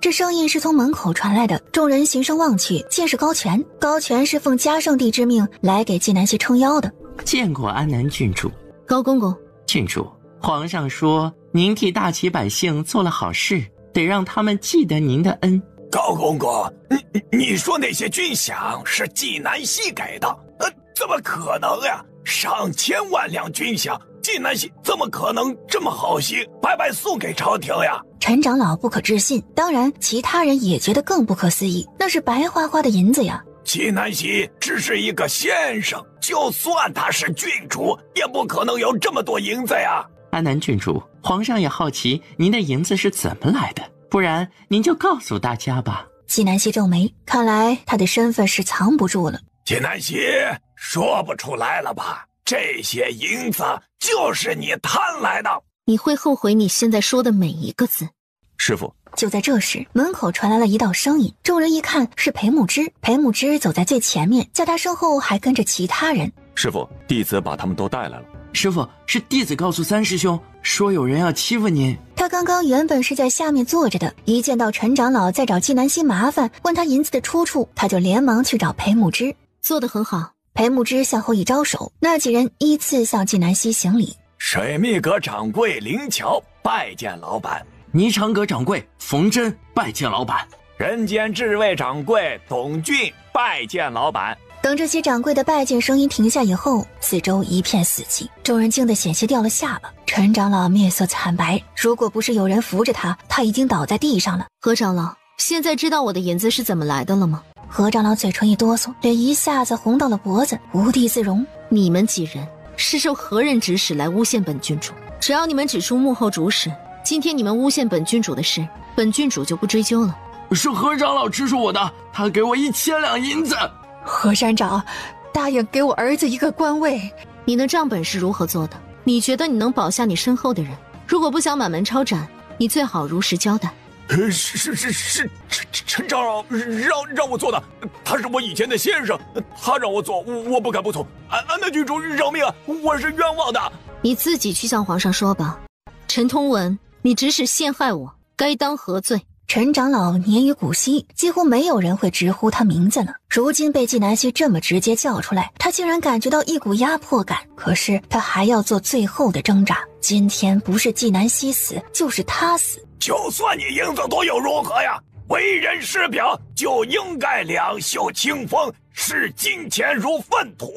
Speaker 1: 这声音是从门口传来的，众人循声望去，见是高权。高权是奉嘉圣帝之命来给纪南希撑腰的。
Speaker 2: 见过安南郡主。
Speaker 5: 高公公，
Speaker 2: 郡主，皇上说您替大齐百姓做了好事，得让他们记得您的恩。
Speaker 10: 高公公，你说那些军饷是纪南希给的？怎么可能呀？上千万两军饷，纪南希怎么可能这么好心白白送给朝廷呀？
Speaker 1: 陈长老不可置信，当然其他人也觉得更不可思议，那是白花花的银子呀。
Speaker 10: 纪南希只是一个先生，就算他是郡主，也不可能有这么多银子呀。
Speaker 2: 安南郡主，皇上也好奇您的银子是怎么来的，不然您就告诉大家吧。
Speaker 1: 纪南希皱眉，看来他的身份是藏不住了。
Speaker 10: 纪南希，说不出来了吧？这些银子就是你贪来的，
Speaker 5: 你会后悔你现在说的每一个字。
Speaker 11: 师傅，
Speaker 1: 就在这时，门口传来了一道声音，众人一看是裴木之。裴木之走在最前面，在他身后还跟着其他人。
Speaker 11: 师傅，弟子把他们都带来了。
Speaker 14: 师傅，是弟子告诉三师兄说有人要欺负您。
Speaker 1: 他刚刚原本是在下面坐着的，一见到陈长老在找纪南希麻烦，问他银子的出处，他就连忙去找裴木之。
Speaker 5: 做得很好。
Speaker 1: 裴木之向后一招手，那几人依次向纪南希行礼。
Speaker 10: 水密阁掌柜灵巧拜见老板。
Speaker 14: 霓裳阁掌柜冯真拜见老板。
Speaker 15: 人间至味掌柜董俊拜见老板。
Speaker 1: 等这些掌柜的拜见声音停下以后，四周一片死寂，众人惊得险些掉了下巴。陈长老面色惨白，如果不是有人扶着他，他已经倒在地上了。
Speaker 5: 何长老，现在知道我的银子是怎么来的了吗？
Speaker 1: 何长老嘴唇一哆嗦，脸一下子红到了脖子，无地自容。
Speaker 5: 你们几人是受何人指使来诬陷本郡主？只要你们指出幕后主使，今天你们诬陷本郡主的事，本郡主就不追究了。
Speaker 14: 是何长老指使我的，他给我1000两银子。
Speaker 16: 何山长，答应给我儿子一个官位。
Speaker 5: 你的账本是如何做的？你觉得你能保下你身后的人？如果不想满门抄斩，你最好如实交代。
Speaker 10: 是陈长老让我做的，他是我以前的先生，他让我做，我不敢不从。安南郡主饶命啊，我是冤枉的。
Speaker 5: 你自己去向皇上说吧。陈通文，你指使陷害我，该当何罪？
Speaker 1: 陈长老年逾古稀，几乎没有人会直呼他名字了。如今被纪南希这么直接叫出来，他竟然感觉到一股压迫感。可是他还要做最后的挣扎。今天不是纪南希死，就是他死。
Speaker 10: 就算你银子多又如何呀？为人师表就应该两袖清风，视金钱如粪土。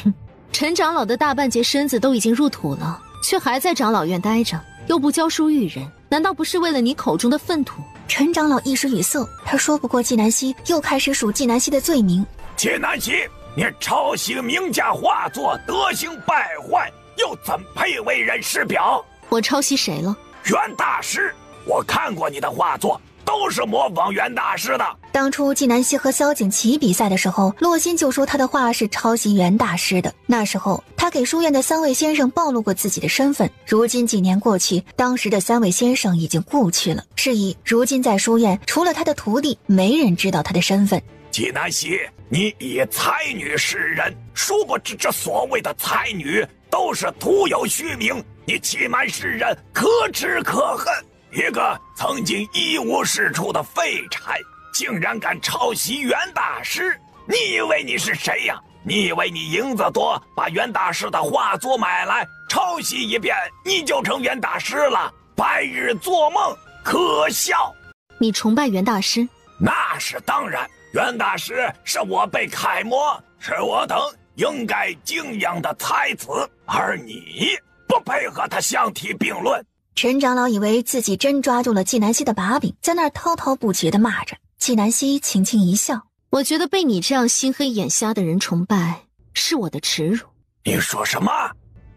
Speaker 5: 哼，陈长老的大半截身子都已经入土了，却还在长老院待着，又不教书育人，难道不是为了你口中的粪土？
Speaker 1: 陈长老一时语塞，他说不过纪南希，又开始数纪南希的罪名。
Speaker 10: 纪南希，你抄袭名家画作，德行败坏，又怎配为人师表？
Speaker 5: 我抄袭谁了？
Speaker 10: 袁大师，我看过你的画作，都是模仿袁大师的。
Speaker 1: 当初纪南希和萧景琦比赛的时候，洛心就说他的画是抄袭袁大师的。那时候他给书院的3位先生暴露过自己的身份。如今几年过去，当时的3位先生已经故去了，是以如今在书院除了他的徒弟，没人知道他的身份。
Speaker 10: 纪南希，你以才女示人，殊不知这所谓的才女都是徒有虚名，你欺瞒世人，可耻可恨。一个曾经一无是处的废柴，竟然敢抄袭袁大师，你以为你是谁呀？你以为你银子多，把袁大师的画作买来抄袭一遍，你就成袁大师了？白日做梦，可笑！
Speaker 5: 你崇拜袁大师？
Speaker 10: 那是当然，袁大师是我辈楷模，是我等应该敬仰的才子，而你不配和他相提并论。
Speaker 1: 陈长老以为自己真抓住了纪南希的把柄，在那儿滔滔不绝地骂着。纪南希轻轻一笑，
Speaker 5: 我觉得被你这样心黑眼瞎的人崇拜是我的耻辱。
Speaker 10: 你说什么？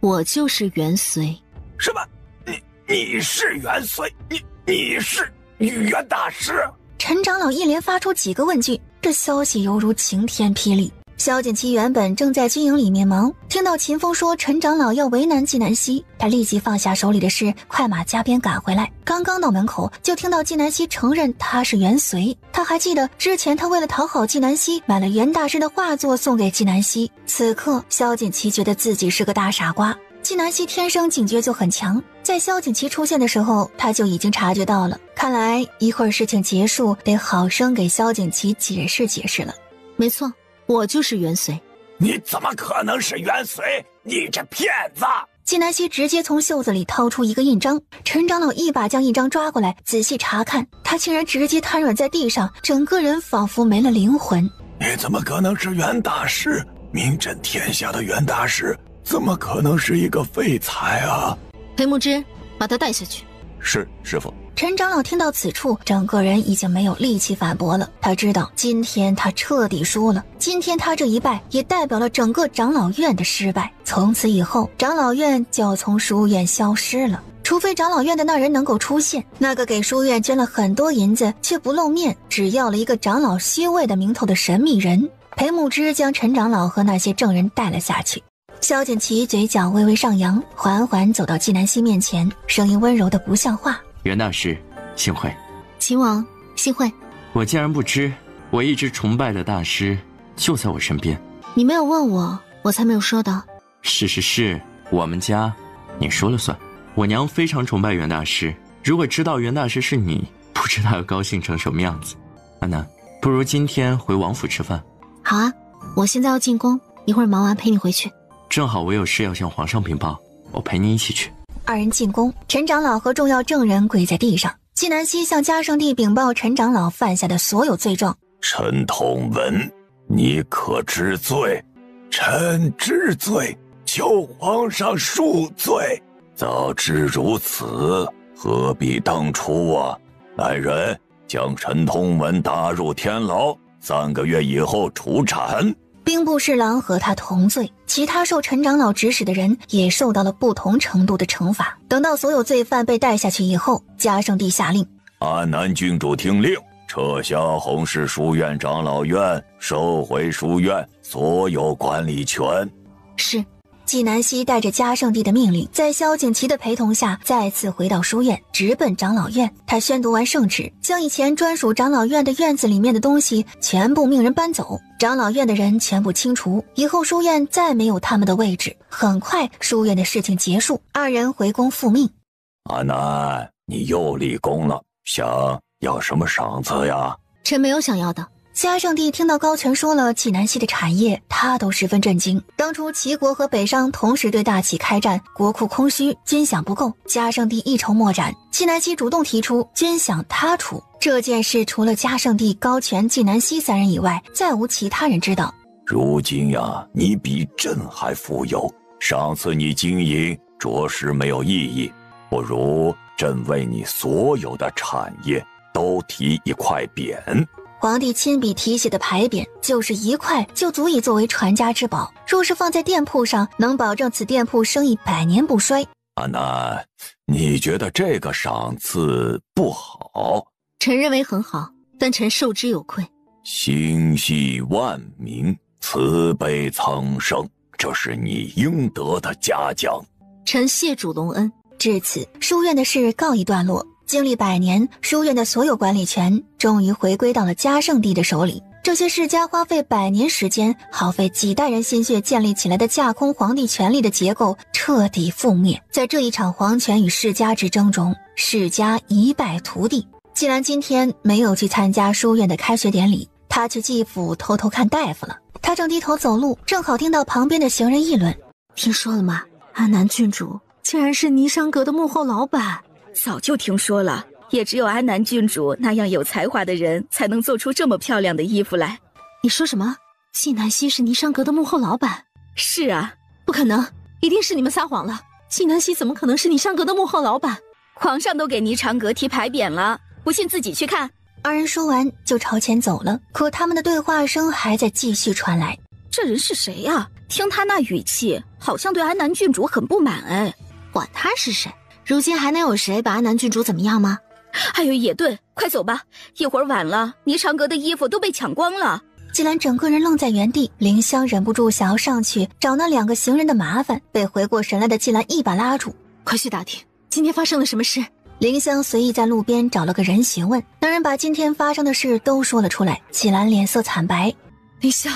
Speaker 5: 我就是袁随。
Speaker 10: 什么？你是袁随？你是袁大师？
Speaker 1: 陈长老一连发出几个问句，这消息犹如晴天霹雳。萧景琦原本正在军营里面忙，听到秦风说陈长老要为难纪南溪，他立即放下手里的事，快马加鞭赶回来。刚刚到门口，就听到纪南溪承认他是元随。他还记得之前他为了讨好纪南溪，买了袁大师的画作送给纪南溪。此刻萧景琦觉得自己是个大傻瓜。纪南溪天生警觉就很强，在萧景琦出现的时候，他就已经察觉到了。看来一会儿事情结束，得好生给萧景琦解释解释了。
Speaker 5: 没错，我就是元随。
Speaker 10: 你怎么可能是元随？你这骗子！
Speaker 1: 纪南溪直接从袖子里掏出一个印章，陈长老一把将印章抓过来，仔细查看，他竟然直接瘫软在地上，整个人仿佛没了灵魂。
Speaker 10: 你怎么可能是袁大师？名震天下的袁大师怎么可能是一个废材啊？
Speaker 5: 裴木之，把他带下去。
Speaker 11: 是，师父。
Speaker 1: 陈长老听到此处，整个人已经没有力气反驳了。他知道今天他彻底输了，今天他这一败也代表了整个长老院的失败。从此以后，长老院就要从书院消失了，除非长老院的那人能够出现，那个给书院捐了很多银子却不露面，只要了一个长老虚位的名头的神秘人。裴木之将陈长老和那些证人带了下去。萧景琦嘴角微微上扬，缓缓走到纪南溪面前，声音温柔的不像话。
Speaker 4: 袁大师，幸会。
Speaker 5: 秦王，幸会。
Speaker 4: 我竟然不知，我一直崇拜的大师就在我身边。
Speaker 5: 你没有问我，我才没有说的。
Speaker 4: 是，我们家你说了算。我娘非常崇拜袁大师，如果知道袁大师是你，不知道要高兴成什么样子。安南，不如今天回王府吃饭。
Speaker 5: 好啊，我现在要进宫，一会儿忙完陪你回去。
Speaker 4: 正好我有事要向皇上禀报，我陪你一起去。
Speaker 1: 二人进宫，陈长老和重要证人跪在地上。纪南溪向嘉圣帝禀报陈长老犯下的所有罪状。
Speaker 13: 陈同文，你可知罪？
Speaker 10: 臣知罪，求皇上恕罪。
Speaker 13: 早知如此，何必当初啊？来人，将陈同文打入天牢，3个月以后处斩。
Speaker 1: 兵部侍郎和他同罪，其他受陈长老指使的人也受到了不同程度的惩罚。等到所有罪犯被带下去以后，嘉圣帝下令：
Speaker 13: 安南郡主听令，撤销弘氏书院长老院，收回书院所有管理权。
Speaker 1: 是。纪南溪带着嘉圣帝的命令，在萧景琦的陪同下再次回到书院，直奔长老院。他宣读完圣旨，将以前专属长老院的院子里面的东西全部命人搬走，长老院的人全部清除，以后书院再没有他们的位置。很快书院的事情结束，二人回宫复命。
Speaker 13: 阿南，你又立功了，想要什么赏赐呀？
Speaker 5: 臣没有想要的。
Speaker 1: 嘉圣帝听到高权说了纪南溪的产业，他都十分震惊。当初齐国和北商同时对大齐开战，国库空虚，军饷不够，嘉圣帝一筹莫展，纪南溪主动提出军饷他出。这件事除了嘉圣帝、高权、纪南溪3人以外，再无其他人知道。
Speaker 13: 如今呀，你比朕还富有，赏赐你金银着实没有意义，不如朕为你所有的产业都题一块匾。
Speaker 1: 皇帝亲笔题写的牌匾，就是1块就足以作为传家之宝。若是放在店铺上，能保证此店铺生意100年不衰。
Speaker 13: 阿南，你觉得这个赏赐不好？
Speaker 5: 臣认为很好，但臣受之有愧。
Speaker 13: 心系万民，慈悲苍生，这是你应得的嘉奖。
Speaker 5: 臣谢主隆恩。
Speaker 1: 至此，书院的事告一段落。经历100年，书院的所有管理权终于回归到了嘉圣帝的手里。这些世家花费100年时间，耗费几代人心血建立起来的架空皇帝权力的结构彻底覆灭。在这一场皇权与世家之争中，世家一败涂地。既然今天没有去参加书院的开学典礼，他去继府偷偷看大夫了。他正低头走路，正好听到旁边的行人议论：
Speaker 5: 听说了吗？安南郡主竟然是霓裳阁的幕后老板。
Speaker 18: 早就听说了，也只有安南郡主那样有才华的人才能做出这么漂亮的衣服来。
Speaker 5: 你说什么？纪南溪是霓裳阁的幕后老板？
Speaker 18: 是啊。
Speaker 5: 不可能，一定是你们撒谎了。纪南溪怎么可能是霓裳阁的幕后老板？
Speaker 18: 皇上都给霓裳阁题牌匾了，不信自己去看。
Speaker 1: 二人说完就朝前走了，可他们的对话声还在继续传来。
Speaker 18: 这人是谁呀？听他那语气，好像对安南郡主很不满哎。
Speaker 5: 管他是谁，如今还能有谁把安南郡主怎么样吗？
Speaker 18: 哎呦，也对，快走吧，一会儿晚了，霓裳阁的衣服都被抢光了。
Speaker 1: 季兰整个人愣在原地，林香忍不住想要上去找那2个行人的麻烦，被回过神来的季兰一把拉住。
Speaker 9: 快去打听今天发生了什么事。
Speaker 1: 林香随意在路边找了个人询问，那人把今天发生的事都说了出来。季兰脸色惨白。
Speaker 9: 林香，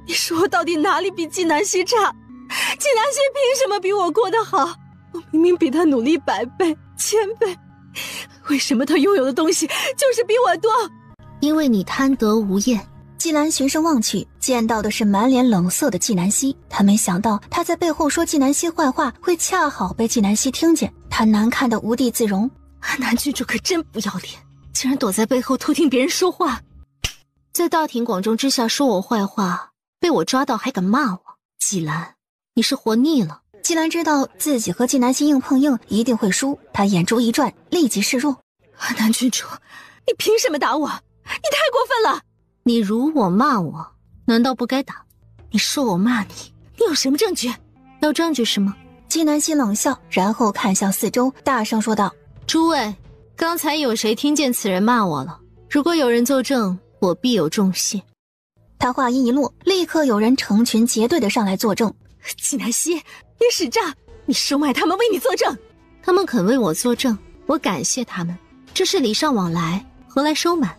Speaker 9: 你说我到底哪里比季南希差？季南希凭什么比我过得好？我明明比他努力100倍、1000倍，为什么他拥有的东西就是比我多？
Speaker 5: 因为你贪得无厌。
Speaker 1: 季兰循声望去，见到的是满脸冷色的季南希。他没想到他在背后说季南希坏话，会恰好被季南希听见，他难看得无地自容。
Speaker 9: 安南郡主可真不要脸，竟然躲在背后偷听别人说话，
Speaker 5: 在大庭广众之下说我坏话，被我抓到还敢骂我。季兰，你是活腻了。
Speaker 1: 季兰知道自己和季南希硬碰硬一定会输，他眼珠一转，立即示弱。
Speaker 9: 安南郡主，你凭什么打我？你太过分了！
Speaker 5: 你辱我骂我，难道不该打？你说我骂你，
Speaker 9: 你有什么证据？
Speaker 5: 要证据是吗？
Speaker 1: 季南希冷笑，然后看向四周，大声说道：
Speaker 5: 诸位，刚才有谁听见此人骂我了？如果有人作证，我必有重谢。
Speaker 1: 他话音一落，立刻有人成群结队的上来作证。
Speaker 9: 季南希，你使诈，你收买他们为你作证。
Speaker 5: 他们肯为我作证，我感谢他们，这是礼尚往来，何来收买？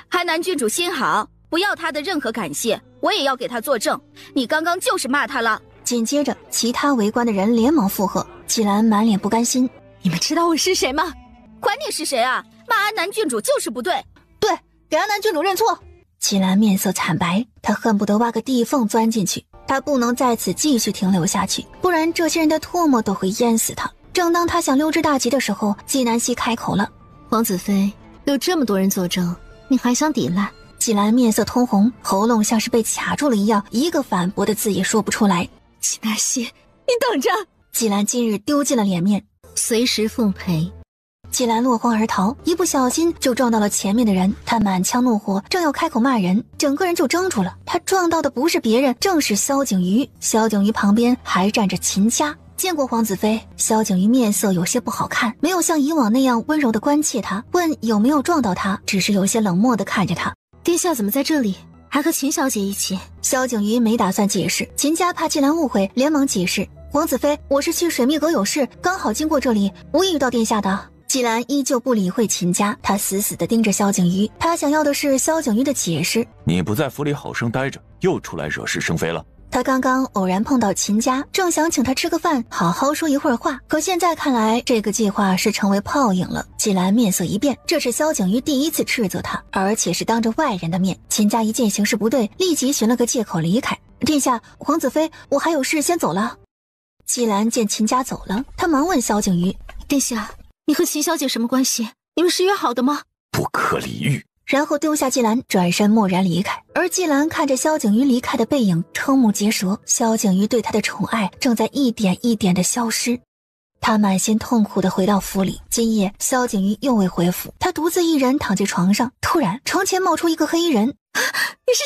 Speaker 7: 安南郡主心好，不要他的任何感谢，我也要给他作证。你刚刚就是骂他了。
Speaker 1: 紧接着，其他围观的人连忙附和。季兰满脸不甘心：
Speaker 9: 你们知道我是谁吗？
Speaker 7: 管你是谁啊，骂安南郡主就是不对。
Speaker 1: 对，给安南郡主认错。季兰面色惨白，他恨不得挖个地缝钻进去。他不能在此继续停留下去，不然这些人的唾沫都会淹死他。正当他想溜之大吉的时候，季南希开口了：
Speaker 5: 皇子妃，有这么多人作证，你还想抵赖？
Speaker 1: 季兰面色通红，喉咙像是被卡住了一样，一个反驳的字也说不出来。
Speaker 9: 季南希，你等着！
Speaker 1: 季兰今日丢尽了脸面，
Speaker 5: 随时奉陪。
Speaker 1: 季兰落荒而逃，一不小心就撞到了前面的人，他满腔怒火，正要开口骂人，整个人就怔住了。他撞到的不是别人，正是萧景瑜。萧景瑜旁边还站着秦家。见过皇子妃，萧景瑜面色有些不好看，没有像以往那样温柔的关切他，问有没有撞到他，只是有些冷漠的看着他。
Speaker 5: 殿下怎么在这里？还和秦小姐一起？
Speaker 1: 萧景瑜没打算解释，秦家怕季兰误会，连忙解释：皇子妃，我是去水密阁有事，刚好经过这里，无意遇到殿下的。季兰依旧不理会秦家，他死死地盯着萧景瑜，他想要的是萧景瑜的解释。
Speaker 11: 你不在府里好生待着，又出来惹是生非了。
Speaker 1: 他刚刚偶然碰到秦家，正想请他吃个饭，好好说一会儿话，可现在看来这个计划是成为泡影了。季兰面色一变，这是萧景瑜第一次斥责他，而且是当着外人的面。秦家一见形势不对，立即寻了个借口离开。殿下，皇子妃，我还有事先走了。季兰见秦家走了，他忙问萧景瑜：
Speaker 5: 殿下，你和秦小姐什么关系？你们是约好的吗？
Speaker 11: 不可理喻。
Speaker 1: 然后丢下季兰，转身蓦然离开。而季兰看着萧景瑜离开的背影，瞠目结舌。萧景瑜对她的宠爱正在一点一点的消失。他满心痛苦地回到府里。今夜萧景瑜又未回府，他独自一人躺在床上。突然床前冒出一个黑衣人。
Speaker 9: 你是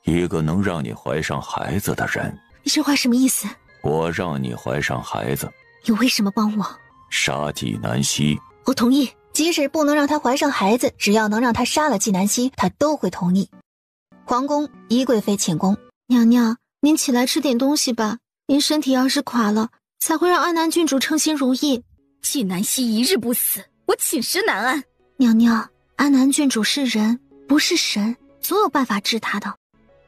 Speaker 9: 谁？
Speaker 13: 一个能让你怀上孩子的人。
Speaker 5: 你这话什么意思？
Speaker 13: 我让你怀上孩子，
Speaker 5: 你为什么帮我？
Speaker 13: 杀季南希。
Speaker 5: 我同意。
Speaker 1: 即使不能让她怀上孩子，只要能让她杀了季南希，她都会同意。皇宫，宜贵妃寝宫。
Speaker 5: 娘娘，您起来吃点东西吧，您身体要是垮了，才会让安南郡主称心如意。
Speaker 7: 季南希一日不死，我寝食难安。
Speaker 5: 娘娘，安南郡主是人，不是神，总有办法治她的。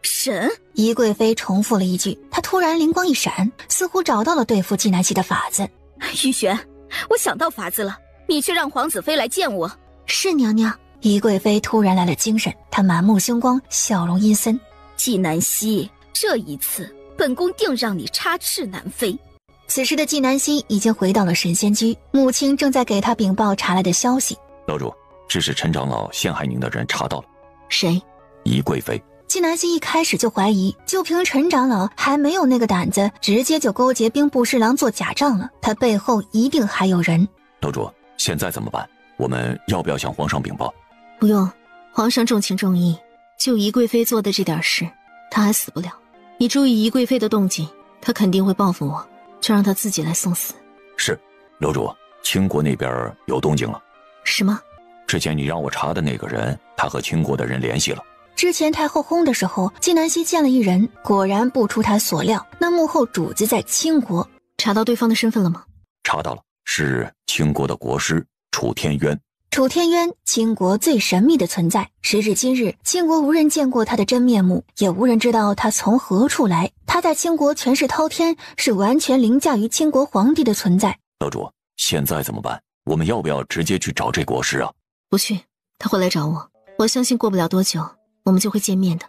Speaker 7: 神？
Speaker 1: 宜贵妃重复了一句，她突然灵光一闪，似乎找到了对付季南希的法子。
Speaker 7: 玉璇，我想到法子了，你去让皇子妃来见我。
Speaker 5: 是娘娘。
Speaker 1: 宜贵妃突然来了精神，她满目凶光，笑容阴森。
Speaker 7: 季南希，这一次本宫定让你插翅难飞。
Speaker 1: 此时的季南希已经回到了神仙居，母亲正在给她禀报查来的消息。
Speaker 11: 楼主，这是陈长老陷害您的人查到了。
Speaker 5: 谁？
Speaker 11: 宜贵妃。
Speaker 1: 季南希一开始就怀疑，就凭陈长老还没有那个胆子，直接就勾结兵部侍郎做假账了，他背后一定还有人。
Speaker 11: 楼主，现在怎么办？我们要不要向皇上禀报？
Speaker 5: 不用，皇上重情重义，就宜贵妃做的这点事，她还死不了。你注意宜贵妃的动静，她肯定会报复我，就让她自己来送死。
Speaker 11: 是，楼主，清国那边有动静了。
Speaker 5: 什么？
Speaker 11: 之前你让我查的那个人，他和清国的人联系了，
Speaker 1: 之前太后薨的时候，纪南希见了一人，果然不出他所料，那幕后主子在倾国。
Speaker 5: 查到对方的身份了吗？
Speaker 13: 查到了，是倾国的国师楚天渊。
Speaker 1: 楚天渊，倾国最神秘的存在。时至今日，倾国无人见过他的真面目，也无人知道他从何处来。他在倾国权势滔天，是完全凌驾于倾国皇帝的存在。
Speaker 13: 楼主，现在怎么办？我们要不要直接去找这国师啊？
Speaker 5: 不去，他会来找我。我相信过不了多久，我们就会见面的。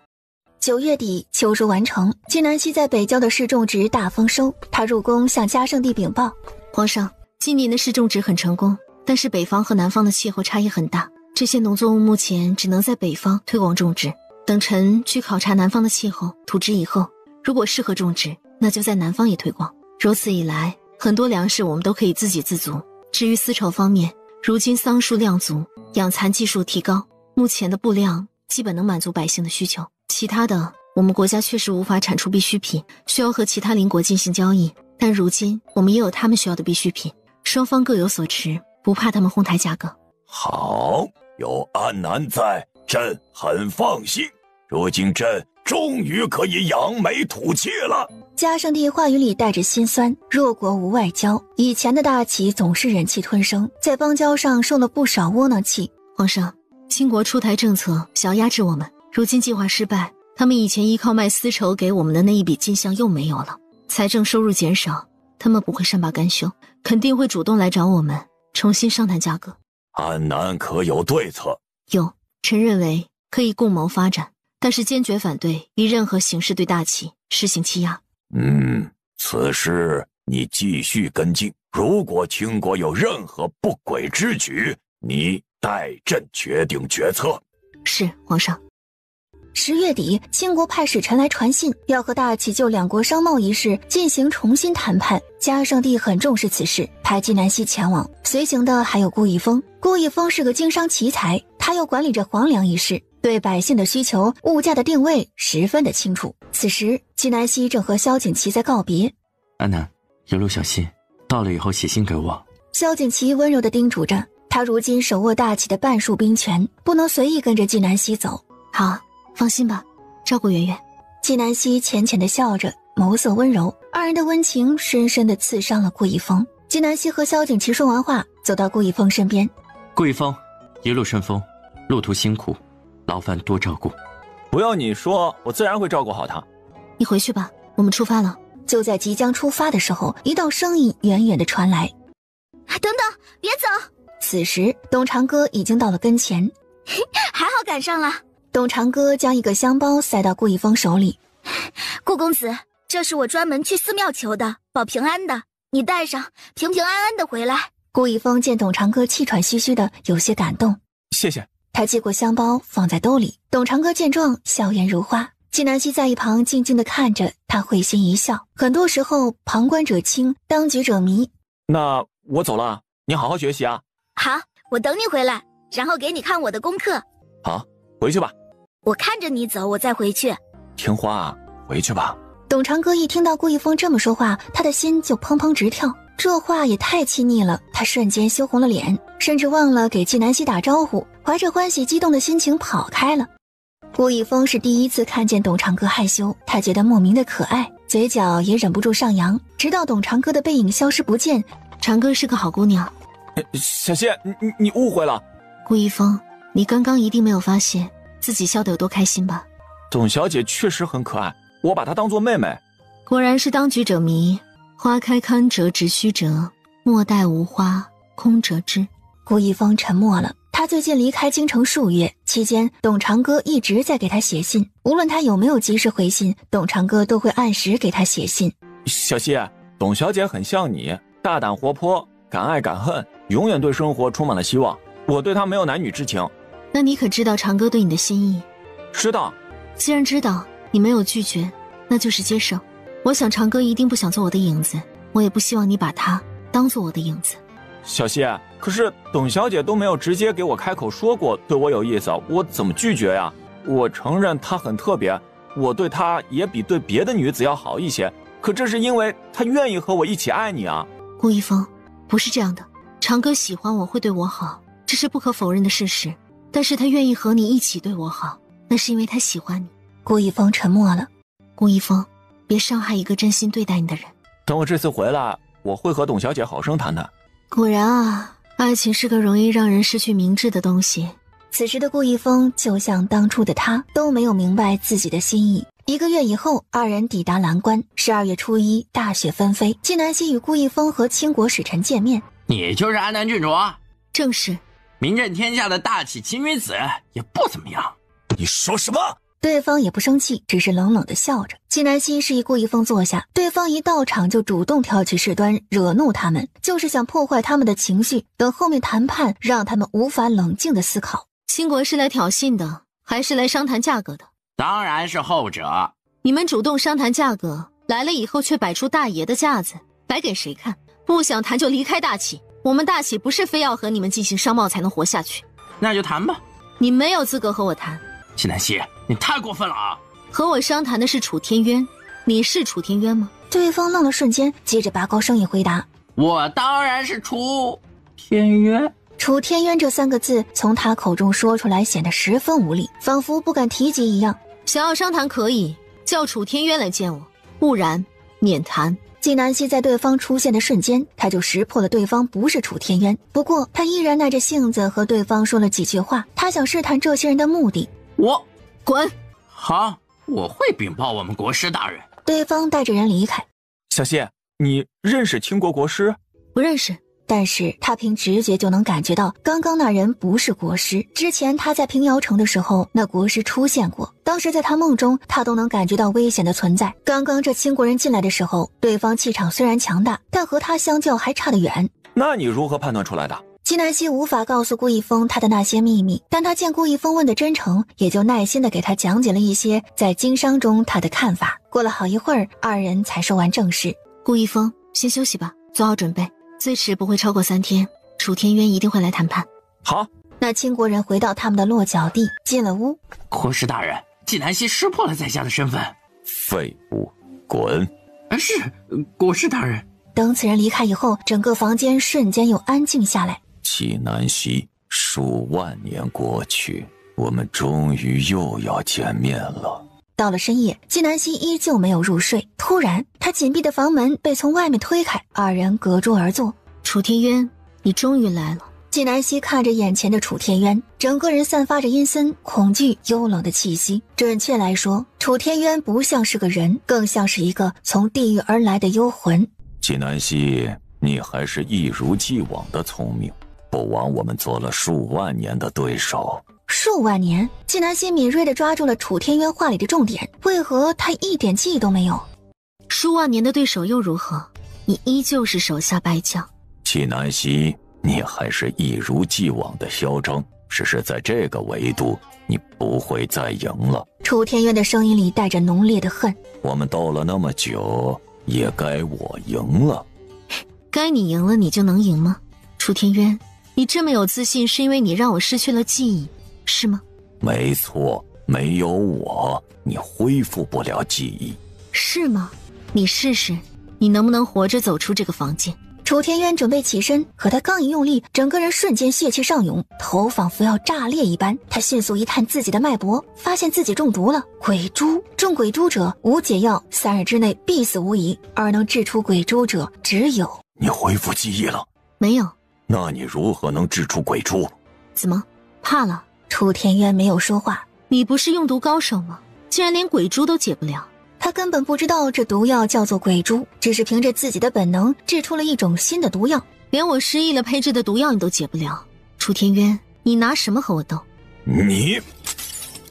Speaker 1: 9月底，秋收完成，纪南希在北郊的市种植大丰收。他入宫向嘉圣帝禀报：
Speaker 5: 皇上，今年的市种植很成功，但是北方和南方的气候差异很大，这些农作物目前只能在北方推广种植。等臣去考察南方的气候土质以后，如果适合种植，那就在南方也推广。如此一来，很多粮食我们都可以自给自足。至于丝绸方面，如今桑树量足，养蚕技术提高，目前的布量基本能满足百姓的需求。其他的，我们国家确实无法产出必需品，需要和其他邻国进行交易。但如今我们也有他们需要的必需品，双方各有所持，不怕他们哄抬价格。
Speaker 13: 好，有安南在，朕很放心。如今朕终于可以扬眉吐气了。
Speaker 1: 嘉圣帝话语里带着心酸，弱国无外交，以前的大齐总是忍气吞声，在邦交上受了不少窝囊气。
Speaker 5: 皇上，倾国出台政策想要压制我们，如今计划失败，他们以前依靠卖丝绸给我们的那一笔进项又没有了，财政收入减少，他们不会善罢甘休，肯定会主动来找我们重新商谈价格。
Speaker 13: 安南可有对策？
Speaker 5: 有，臣认为可以共谋发展，但是坚决反对以任何形式对大齐施行欺压。
Speaker 13: 此事你继续跟进，如果倾国有任何不轨之举，你代朕决定决策。
Speaker 5: 是，皇上。
Speaker 1: 10月底，倾国派使臣来传信，要和大齐就两国商贸一事进行重新谈判。嘉圣帝很重视此事，派纪南希前往，随行的还有顾一峰。顾一峰是个经商奇才，他又管理着皇粮一事，对百姓的需求、物价的定位十分的清楚。此时，纪南希正和萧景祺在告别。
Speaker 2: 安南，一路小心，到了以后写信给我。
Speaker 1: 萧景祺温柔地叮嘱着，他如今手握大齐的半数兵权，不能随意跟着纪南希走。
Speaker 5: 好，放心吧，照顾圆圆。
Speaker 1: 纪南希浅浅地笑着，眸色温柔，二人的温情深深地刺伤了顾一峰。纪南希和萧景祺说完话，走到顾一峰身边。
Speaker 2: 顾一峰，一路顺风，路途辛苦，劳烦多照顾。
Speaker 15: 不用你说，我自然会照顾好他。
Speaker 5: 你回去吧，我们出发了。
Speaker 1: 就在即将出发的时候，一道声音远远地传来：
Speaker 6: 等等，别走！
Speaker 1: 此时，董长歌已经到了跟前。
Speaker 6: 还好赶上了。
Speaker 1: 董长歌将一个香包塞到顾一峰手里。
Speaker 6: 顾公子，这是我专门去寺庙求的，保平安的，你带上，平平安安的回来。
Speaker 1: 顾一峰见董长歌气喘吁吁的，有些感动。
Speaker 15: 谢谢。
Speaker 1: 他接过香包放在兜里。董长歌见状，笑颜如花。纪南希在一旁静静地看着，他会心一笑。很多时候，旁观者清，当局者迷。
Speaker 15: 那我走了，你好好学习啊。
Speaker 6: 好，我等你回来，然后给你看我的功课。
Speaker 15: 好，回去吧。
Speaker 6: 我看着你走，我再回去。
Speaker 15: 听话啊，回去吧。
Speaker 1: 董长歌一听到顾一峰这么说话，他的心就砰砰直跳。这话也太亲昵了，他瞬间羞红了脸，甚至忘了给纪南希打招呼，怀着欢喜激动的心情跑开了。顾一峰是第一次看见董长歌害羞，他觉得莫名的可爱，嘴角也忍不住上扬。直到董长歌的背影消失不见，
Speaker 5: 长歌是个好姑娘。
Speaker 15: 小谢，你误会了。
Speaker 5: 顾一峰，你刚刚一定没有发现自己笑得有多开心吧？
Speaker 15: 董小姐确实很可爱，我把她当作妹妹。
Speaker 5: 果然是当局者迷，花开堪折直须折，莫待无花空折枝。
Speaker 1: 顾一峰沉默了。他最近离开京城数月，期间董长歌一直在给他写信，无论他有没有及时回信，董长歌都会按时给他写信。
Speaker 15: 小谢，董小姐很像你，大胆活泼，敢爱敢恨，永远对生活充满了希望。我对她没有男女之情。
Speaker 5: 那你可知道长歌对你的心意？
Speaker 15: 知道。
Speaker 5: 既然知道，你没有拒绝，那就是接受。我想长歌一定不想做我的影子，我也不希望你把他当做我的影子。
Speaker 15: 小谢，可是董小姐都没有直接给我开口说过对我有意思，我怎么拒绝呀？我承认她很特别，我对她也比对别的女子要好一些，可这是因为她愿意和我一起爱你啊。
Speaker 5: 顾一峰，不是这样的，长歌喜欢我会对我好，这是不可否认的事实，但是他愿意和你一起对我好，那是因为他喜欢你。
Speaker 1: 顾一峰沉默了。
Speaker 5: 顾一峰，别伤害一个真心对待你的人。
Speaker 15: 等我这次回来，我会和董小姐好生谈谈。
Speaker 5: 果然啊，爱情是个容易让人失去明智的东西。
Speaker 1: 此时的顾一峰就像当初的他，都没有明白自己的心意。1个月以后，二人抵达蓝关。12月初1，大雪纷飞。纪南希与顾一峰和倾国使臣见面。
Speaker 4: 你就是安南郡主？
Speaker 5: 正是。
Speaker 4: 名震天下的大启奇女子也不怎么样。
Speaker 13: 你说什么？
Speaker 1: 对方也不生气，只是冷冷地笑着。纪南希示意顾一峰坐下，对方一到场就主动挑起事端，惹怒他们，就是想破坏他们的情绪，等后面谈判让他们无法冷静地思考。
Speaker 5: 倾国是来挑衅的，还是来商谈价格的？
Speaker 4: 当然是后者。
Speaker 5: 你们主动商谈价格，来了以后却摆出大爷的架子，摆给谁看？不想谈就离开大启，我们大启不是非要和你们进行商贸才能活下去。
Speaker 4: 那就谈吧。
Speaker 5: 你没有资格和我谈。
Speaker 4: 纪南希，你太过分了啊！
Speaker 5: 和我商谈的是楚天渊，你是楚天渊吗？
Speaker 1: 对方愣了瞬间，接着拔高声音回答：
Speaker 4: 我当然是楚天渊。
Speaker 1: 楚天渊这3个字从他口中说出来显得十分无力，仿佛不敢提及一样。
Speaker 5: 想要商谈可以叫楚天渊来见我，不然免谈。
Speaker 1: 纪南希在对方出现的瞬间，他就识破了对方不是楚天渊。不过他依然耐着性子和对方说了几句话，他想试探这些人的目的。
Speaker 4: 我
Speaker 5: 滚！
Speaker 4: 好，我会禀报我们国师大人。
Speaker 1: 对方带着人离开。
Speaker 15: 小希，你认识倾国国师？
Speaker 5: 不认识。
Speaker 1: 但是他凭直觉就能感觉到，刚刚那人不是国师。之前他在平遥城的时候，那国师出现过，当时在他梦中，他都能感觉到危险的存在。刚刚这倾国人进来的时候，对方气场虽然强大，但和他相较还差得远。
Speaker 15: 那你如何判断出来的？
Speaker 1: 纪南希无法告诉顾一峰他的那些秘密，但他见顾一峰问的真诚，也就耐心地给他讲解了一些在经商中他的看法。过了好一会儿，二人才说完正事。
Speaker 5: 顾一峰，先休息吧，做好准备，最迟不会超过3天，楚天渊一定会来谈判。
Speaker 15: 好。
Speaker 1: 那倾国人回到他们的落脚地，进了屋。
Speaker 4: 国师大人，纪南希识破了在下的身份。
Speaker 13: 废物，滚！
Speaker 4: 是，国师大人。
Speaker 1: 等此人离开以后，整个房间瞬间又安静下来。
Speaker 13: 纪南希，数万年过去，我们终于又要见面了。
Speaker 1: 到了深夜，纪南希依旧没有入睡。突然，他紧闭的房门被从外面推开，二人隔桌而坐。
Speaker 5: 楚天渊，你终于来了。
Speaker 1: 纪南希看着眼前的楚天渊，整个人散发着阴森、恐惧、幽冷的气息。准确来说，楚天渊不像是个人，更像是一个从地狱而来的幽魂。
Speaker 13: 纪南希，你还是一如既往的聪明，不枉我们做了数万年的对手。
Speaker 1: 数万年？纪南希敏锐地抓住了楚天渊话里的重点，为何他一点记忆都没有？
Speaker 5: 数万年的对手又如何？你依旧是手下败将。
Speaker 13: 纪南希，你还是一如既往的嚣张，只是在这个维度，你不会再赢了。
Speaker 1: 楚天渊的声音里带着浓烈的恨。
Speaker 13: 我们斗了那么久，也该我赢了。
Speaker 5: 该你赢了，你就能赢吗？楚天渊，你这么有自信，是因为你让我失去了记忆，是吗？
Speaker 13: 没错，没有我，你恢复不了记忆。
Speaker 5: 是吗？你试试，你能不能活着走出这个房间？
Speaker 1: 楚天渊准备起身，可他刚一用力，整个人瞬间血气上涌，头仿佛要炸裂一般。他迅速一探自己的脉搏，发现自己中毒了。鬼珠，中鬼珠者无解药，3日之内必死无疑，而能治出鬼珠者只有……
Speaker 13: 你恢复记忆了？
Speaker 5: 没有。
Speaker 13: 那你如何能治出鬼珠？
Speaker 5: 怎么，怕了？
Speaker 1: 楚天渊没有说话。
Speaker 5: 你不是用毒高手吗？竟然连鬼珠都解不了。
Speaker 1: 他根本不知道这毒药叫做鬼珠，只是凭着自己的本能制出了一种新的毒药。
Speaker 5: 连我失忆了配制的毒药你都解不了，楚天渊，你拿什么和我斗？
Speaker 13: 你……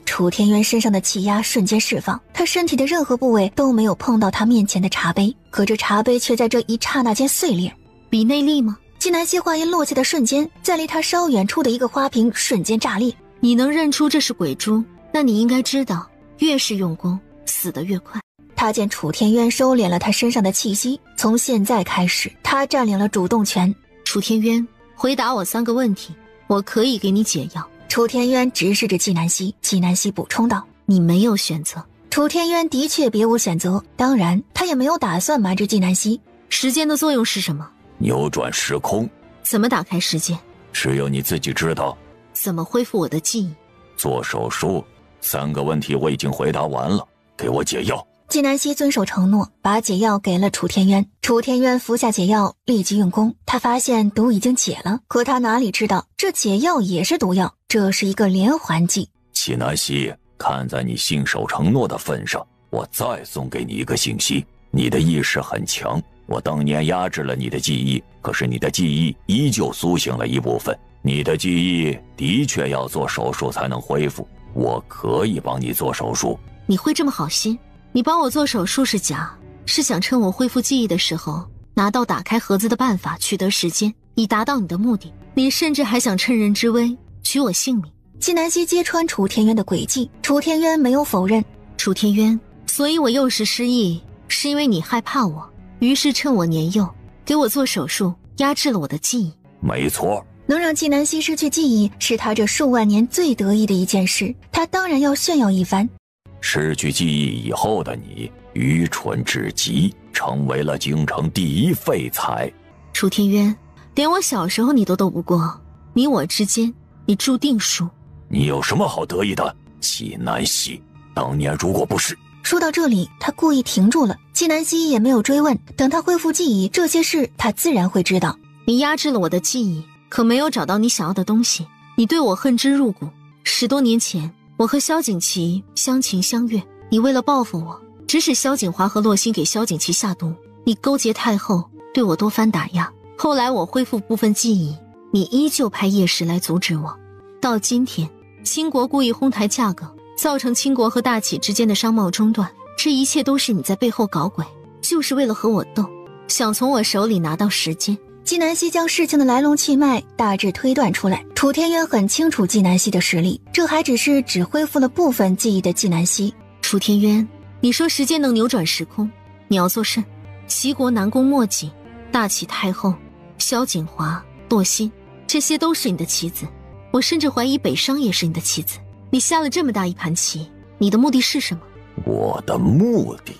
Speaker 1: 楚天渊身上的气压瞬间释放，他身体的任何部位都没有碰到他面前的茶杯，可这茶杯却在这一刹那间碎裂。
Speaker 5: 比内力吗？
Speaker 1: 纪南希话音落下的瞬间，在离他稍远处的一个花瓶瞬间炸裂。
Speaker 5: 你能认出这是鬼珠，那你应该知道，越是用功，死得越快。
Speaker 1: 他见楚天渊收敛了他身上的气息，从现在开始，他占领了主动权。
Speaker 5: 楚天渊，回答我3个问题，我可以给你解药。
Speaker 1: 楚天渊直视着纪南希，纪南希补充道：“
Speaker 5: 你没有选择。”
Speaker 1: 楚天渊的确别无选择，当然，他也没有打算瞒着纪南希。
Speaker 5: 时间的作用是什么？
Speaker 13: 扭转时空。
Speaker 5: 怎么打开时间？
Speaker 13: 只有你自己知道。
Speaker 5: 怎么恢复我的记忆？
Speaker 13: 做手术。3个问题我已经回答完了，给我解药。
Speaker 1: 纪南希遵守承诺，把解药给了楚天渊。楚天渊服下解药，立即运功。他发现毒已经解了，可他哪里知道这解药也是毒药，这是一个连环计。
Speaker 13: 纪南希，看在你信守承诺的份上，我再送给你一个信息：你的意识很强，我当年压制了你的记忆，可是你的记忆依旧苏醒了一部分。你的记忆的确要做手术才能恢复，我可以帮你做手术。
Speaker 5: 你会这么好心？你帮我做手术是假，是想趁我恢复记忆的时候，拿到打开盒子的办法，取得时间，以达到你的目的。你甚至还想趁人之危取我性命。
Speaker 1: 纪南希揭穿楚天渊的诡计，楚天渊没有否认。
Speaker 5: 楚天渊，所以我幼时失忆，是因为你害怕我，于是趁我年幼，给我做手术，压制了我的记忆。
Speaker 13: 没错，
Speaker 1: 能让纪南希失去记忆，是他这数万年最得意的一件事，他当然要炫耀一番。
Speaker 13: 失去记忆以后的你，愚蠢至极，成为了京城第1废材。
Speaker 5: 楚天渊，连我小时候你都斗不过，你我之间，你注定输。
Speaker 13: 你有什么好得意的？纪南希，当年如果不是……
Speaker 1: 说到这里，他故意停住了。纪南希也没有追问，等他恢复记忆，这些事他自然会知道。
Speaker 5: 你压制了我的记忆，可没有找到你想要的东西，你对我恨之入骨。10多年前，我和萧景琦相情相悦，你为了报复我，指使萧景华和洛心给萧景琦下毒，你勾结太后，对我多番打压。后来我恢复部分记忆，你依旧派叶氏来阻止我。到今天，倾国故意哄抬价格，造成倾国和大启之间的商贸中断，这一切都是你在背后搞鬼，就是为了和我斗，想从我手里拿到时间。
Speaker 1: 纪南希将事情的来龙去脉大致推断出来。楚天渊很清楚纪南希的实力，这还只是只恢复了部分记忆的纪南希。
Speaker 5: 楚天渊，你说时间能扭转时空，你要做甚？齐国南宫墨景、大启太后、萧景华、洛心，这些都是你的棋子。我甚至怀疑北商也是你的棋子。你下了这么大一盘棋，你的目的是什么？
Speaker 13: 我的目的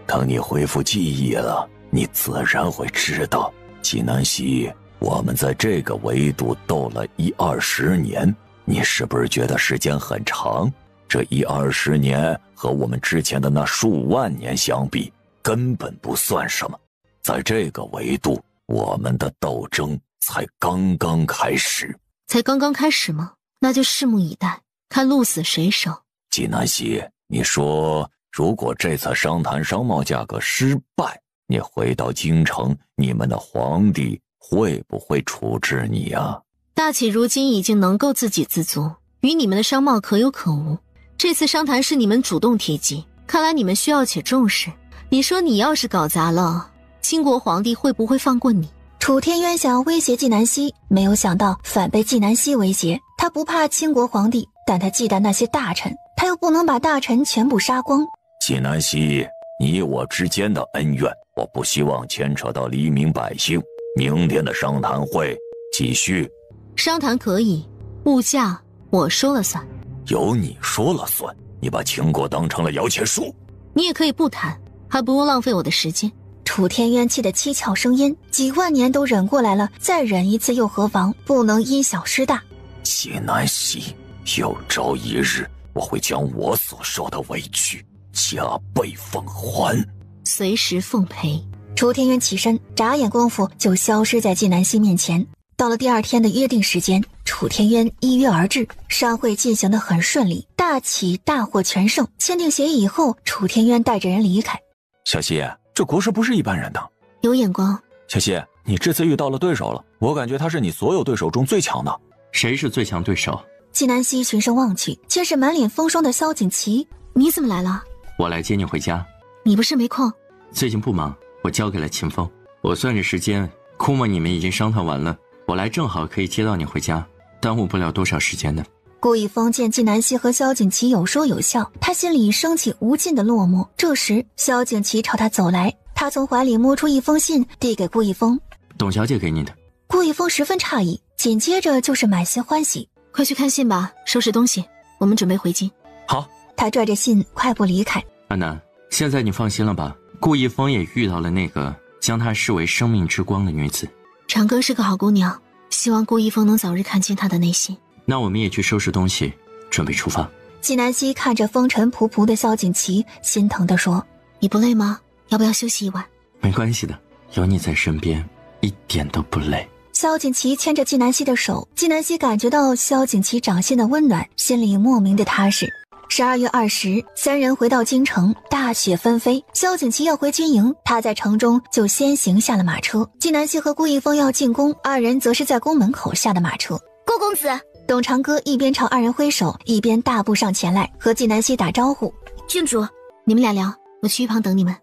Speaker 13: 等你恢复记忆了，你自然会知道。纪南希，我们在这个维度斗了10-20年，你是不是觉得时间很长？这10-20年和我们之前的那数万年相比，根本不算什么。在这个维度，我们的斗争才刚刚开始。
Speaker 5: 才刚刚开始吗？那就拭目以待，看鹿死谁手。
Speaker 13: 纪南希，你说如果这次商谈商贸价格失败，你回到京城，你们的皇帝会不会处置你啊？
Speaker 5: 大启如今已经能够自给自足，与你们的商贸可有可无。这次商谈是你们主动提及，看来你们需要且重视。你说你要是搞砸了，倾国皇帝会不会放过你？
Speaker 1: 楚天渊想要威胁纪南希，没有想到反被纪南希威胁。他不怕倾国皇帝，但他忌惮那些大臣，他又不能把大臣全部杀光。
Speaker 13: 纪南希，你我之间的恩怨，我不希望牵扯到黎民百姓。明天的商谈会继续。
Speaker 5: 商谈可以，物价我说了算。
Speaker 13: 由你说了算？你把秦国当成了摇钱树？
Speaker 5: 你也可以不谈，还不用浪费我的时间。
Speaker 1: 楚天渊气得七窍生烟，几万年都忍过来了，再忍一次又何妨？不能因小失大。
Speaker 13: 纪南希，有朝一日我会将我所受的委屈加倍奉还，
Speaker 5: 随时奉陪。
Speaker 1: 楚天渊起身，眨眼功夫就消失在纪南希面前。到了第2天的约定时间，楚天渊依约而至，商会进行得很顺利，大启大获全胜。签订协议以后，楚天渊带着人离开。
Speaker 11: 小希，这国师不是一般人的，
Speaker 5: 有眼光。
Speaker 11: 小希，你这次遇到了对手了，我感觉他是你所有对手中最强的。
Speaker 2: 谁是最强对手？
Speaker 1: 纪南希循声望去，却是满脸风霜的萧景琦。
Speaker 5: 你怎么来了？
Speaker 2: 我来接你回家。
Speaker 5: 你不是没空？
Speaker 2: 最近不忙，我交给了秦风。我算着时间，估摸你们已经商谈完了，我来正好可以接到你回家，耽误不了多少时间的。
Speaker 1: 顾一峰见纪南希和萧景琦有说有笑，他心里升起无尽的落寞。这时萧景琦朝他走来，他从怀里摸出一封信递给顾一峰。
Speaker 2: 董小姐给你的。
Speaker 1: 顾一峰十分诧异，紧接着就是满心欢喜。
Speaker 5: 快去看信吧，收拾东西，我们准备回京。
Speaker 11: 好。
Speaker 1: 他拽着信快步离开。
Speaker 2: 安南，现在你放心了吧？顾一峰也遇到了那个将他视为生命之光的女子。
Speaker 5: 长庚是个好姑娘，希望顾一峰能早日看清她的内心。
Speaker 2: 那我们也去收拾东西，准备出发。
Speaker 1: 纪南希看着风尘仆仆的萧景琦，心疼地说：“
Speaker 5: 你不累吗？要不要休息一晚？”
Speaker 2: 没关系的，有你在身边，一点都不累。
Speaker 1: 萧景琦牵着纪南希的手，纪南希感觉到萧景琦掌心的温暖，心里莫名的踏实。12月20日，三人回到京城，大雪纷飞。萧景琦要回军营，他在城中就先行下了马车。纪南希和顾一峰要进宫，二人则是在宫门口下的马车。
Speaker 6: 顾公子，
Speaker 1: 董长歌一边朝二人挥手，一边大步上前来和纪南希打招呼：“
Speaker 6: 郡主，
Speaker 5: 你们俩聊，我去一旁等你们。”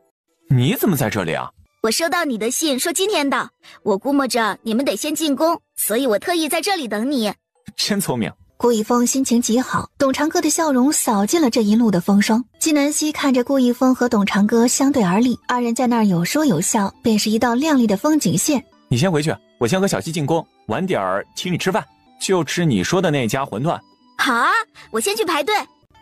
Speaker 15: 你怎么在这里啊？
Speaker 6: 我收到你的信，说今天到，我估摸着你们得先进宫，所以我特意在这里等你。
Speaker 15: 真聪明。
Speaker 1: 顾一峰心情极好，董长歌的笑容扫尽了这一路的风霜。纪南希看着顾一峰和董长歌相对而立，二人在那儿有说有笑，便是一道亮丽的风景线。
Speaker 15: 你先回去，我先和小希进宫，晚点儿请你吃饭，就吃你说的那家馄饨。
Speaker 6: 好啊，我先去排队。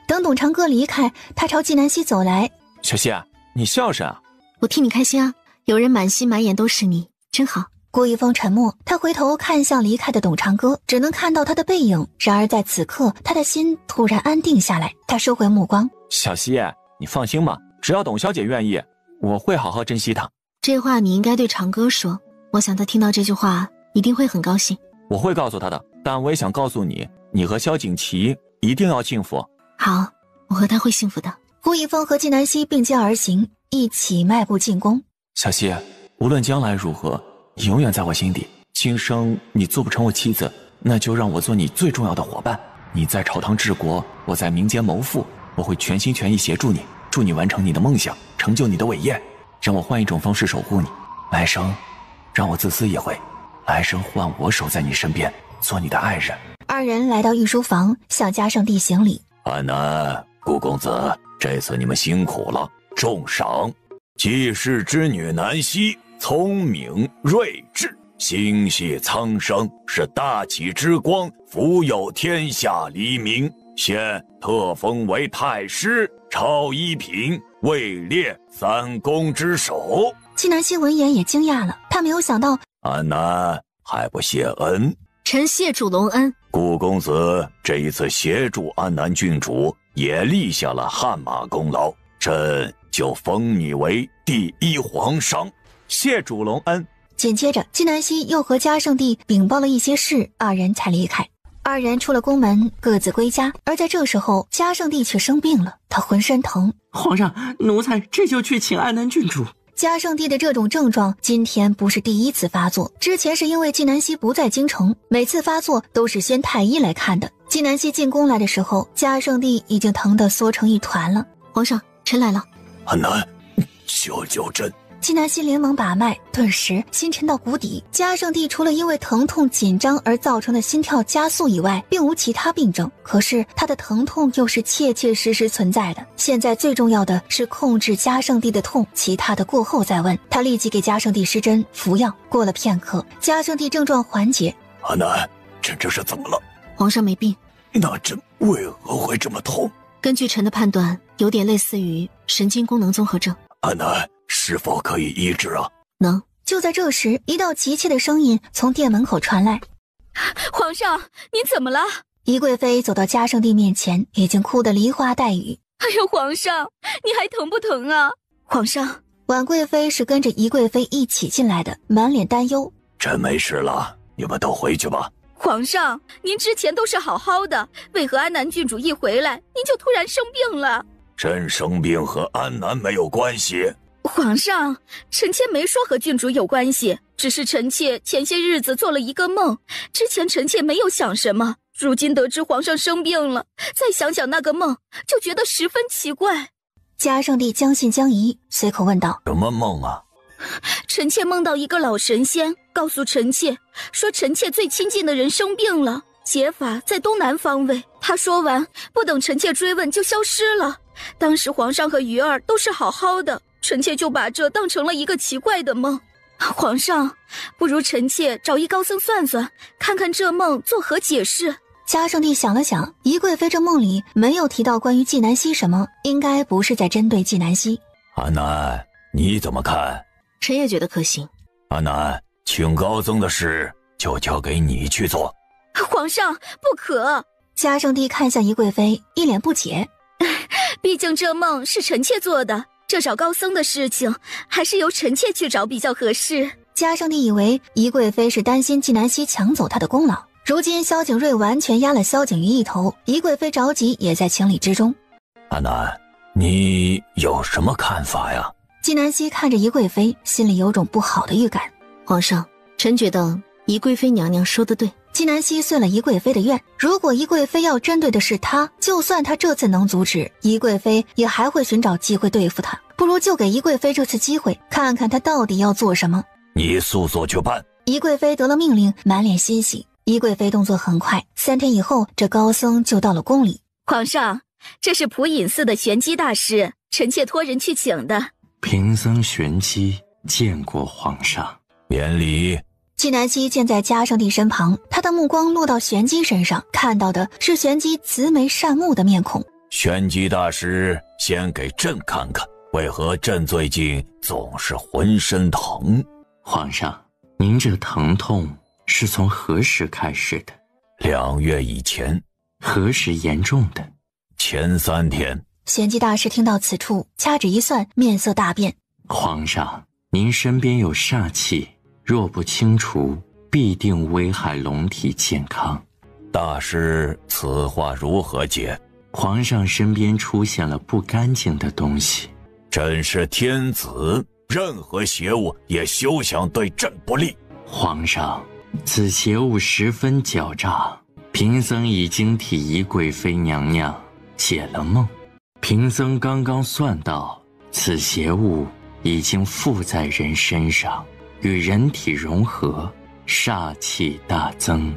Speaker 1: 等董长歌离开，他朝纪南希走来：“
Speaker 15: 小希，你孝顺啊。”
Speaker 5: 我替你开心啊，有人满心满眼都是你，真好。
Speaker 1: 顾一峰沉默，他回头看向离开的董长歌，只能看到他的背影。然而在此刻，他的心突然安定下来，他收回目光：“
Speaker 15: 小希，你放心吧，只要董小姐愿意，我会好好珍惜她。”
Speaker 5: 这话你应该对长歌说，我想他听到这句话一定会很高兴。
Speaker 15: 我会告诉他的，但我也想告诉你，你和萧景琦一定要幸福。
Speaker 5: 好，我和他会幸福的。
Speaker 1: 顾一峰和纪南希并肩而行，一起迈步进宫。
Speaker 15: 小希，无论将来如何，你永远在我心底。今生你做不成我妻子，那就让我做你最重要的伙伴。你在朝堂治国，我在民间谋富，我会全心全意协助你，助你完成你的梦想，成就你的伟业。让我换一种方式守护你，来生让我自私一回，来生换我守在你身边，做你的爱人。
Speaker 1: 二人来到御书房，向嘉圣帝行礼。
Speaker 13: 安南，顾公子，这次你们辛苦了，重赏。济世之女南希，聪明睿智，心系苍生，是大启之光，福有天下黎民。现特封为太师，超一品，位列3公之首。
Speaker 1: 纪南希闻言也惊讶了，他没有想到
Speaker 13: 安南还不谢恩。
Speaker 5: 臣谢主隆恩。
Speaker 13: 顾公子这一次协助安南郡主，也立下了汗马功劳，朕就封你为第1皇商。
Speaker 15: 谢主隆恩。
Speaker 1: 紧接着纪南希又和嘉圣帝禀报了一些事，二人才离开。二人出了宫门，各自归家。而在这时候，嘉圣帝却生病了，他浑身疼。
Speaker 2: 皇上，奴才这就去请安南郡主。
Speaker 1: 嘉圣帝的这种症状今天不是第一次发作，之前是因为纪南希不在京城，每次发作都是先太医来看的。纪南希进宫来的时候，嘉圣帝已经疼得缩成一团了。
Speaker 5: 皇上，臣来了。
Speaker 13: 安南，救救朕！
Speaker 1: 纪南希连忙把脉，顿时心沉到谷底。嘉圣帝除了因为疼痛紧张而造成的心跳加速以外，并无其他病症。可是他的疼痛又是切切实实存在的。现在最重要的是控制嘉圣帝的痛，其他的过后再问。他立即给嘉圣帝施针服药。过了片刻，嘉圣帝症状缓解。
Speaker 13: 安南，朕这是怎么了？
Speaker 5: 皇上没病。
Speaker 13: 那朕为何会这么痛？
Speaker 5: 根据臣的判断，有点类似于神经功能综合症。
Speaker 13: 安南，是否可以医治啊？
Speaker 5: 能。
Speaker 1: 就在这时，一道急切的声音从殿门口传来：“
Speaker 7: 皇上，您怎么了？”
Speaker 1: 宜贵妃走到嘉圣帝面前，已经哭得梨花带雨。
Speaker 7: 哎呦，皇上，你还疼不疼啊？皇上，
Speaker 1: 婉贵妃是跟着宜贵妃一起进来的，满脸担忧。
Speaker 13: 朕没事了，你们都回去吧。
Speaker 7: 皇上，您之前都是好好的，为何安南郡主一回来，您就突然生病了？
Speaker 13: 朕生病和安南没有关系。
Speaker 7: 皇上，臣妾没说和郡主有关系，只是臣妾前些日子做了一个梦，之前臣妾没有想什么，如今得知皇上生病了，再想想那个梦，就觉得十分奇怪。
Speaker 1: 嘉圣帝将信将疑，随口问道：“
Speaker 13: 什么梦啊？”
Speaker 7: 臣妾梦到一个老神仙，告诉臣妾说臣妾最亲近的人生病了，解法在东南方位。他说完，不等臣妾追问就消失了。当时皇上和鱼儿都是好好的，臣妾就把这当成了一个奇怪的梦。皇上，不如臣妾找一高僧算算，看看这梦作何解释。
Speaker 1: 嘉圣帝想了想，宜贵妃这梦里没有提到关于纪南希什么，应该不是在针对纪南希。
Speaker 13: 安南，你怎么看？
Speaker 5: 臣也觉得可行。
Speaker 13: 安南，请高僧的事就交给你去做。
Speaker 7: 皇上不可。
Speaker 1: 嘉圣帝看向宜贵妃，一脸不解。
Speaker 7: 毕竟这梦是臣妾做的，这找高僧的事情还是由臣妾去找比较合适。
Speaker 1: 嘉圣帝以为宜贵妃是担心纪南希抢走她的功劳，如今萧景睿完全压了萧景瑜一头，宜贵妃着急也在情理之中。
Speaker 13: 阿南，你有什么看法呀？
Speaker 1: 纪南希看着宜贵妃，心里有种不好的预感。
Speaker 5: 皇上，臣觉得宜贵妃娘娘说的对。
Speaker 1: 纪南希遂了宜贵妃的愿，如果宜贵妃要针对的是她，就算她这次能阻止，宜贵妃也还会寻找机会对付她。不如就给宜贵妃这次机会，看看她到底要做什么。
Speaker 13: 你速速去办。
Speaker 1: 宜贵妃得了命令，满脸欣喜。宜贵妃动作很快，3天以后，这高僧就到了宫里。
Speaker 7: 皇上，这是普隐寺的玄机大师，臣妾托人去请的。
Speaker 2: 贫僧玄机见过皇上，
Speaker 13: 免礼。
Speaker 1: 纪南希见在嘉圣帝身旁，他的目光落到玄机身上，看到的是玄机慈眉善目的面孔。
Speaker 13: 玄机大师，先给朕看看，为何朕最近总是浑身疼？
Speaker 2: 皇上，您这疼痛是从何时开始的
Speaker 13: ？2月以前。
Speaker 2: 何时严重的？
Speaker 13: 前3天。
Speaker 1: 玄机大师听到此处，掐指一算，面色大变。
Speaker 2: 皇上，您身边有煞气，若不清除，必定危害龙体健康。
Speaker 13: 大师，此话如何解？
Speaker 2: 皇上身边出现了不干净的东西。
Speaker 13: 朕是天子，任何邪物也休想对朕不利。
Speaker 2: 皇上，此邪物十分狡诈，贫僧已经替宜贵妃娘娘解了梦。贫僧刚刚算到，此邪物已经附在人身上，与人体融合，煞气大增，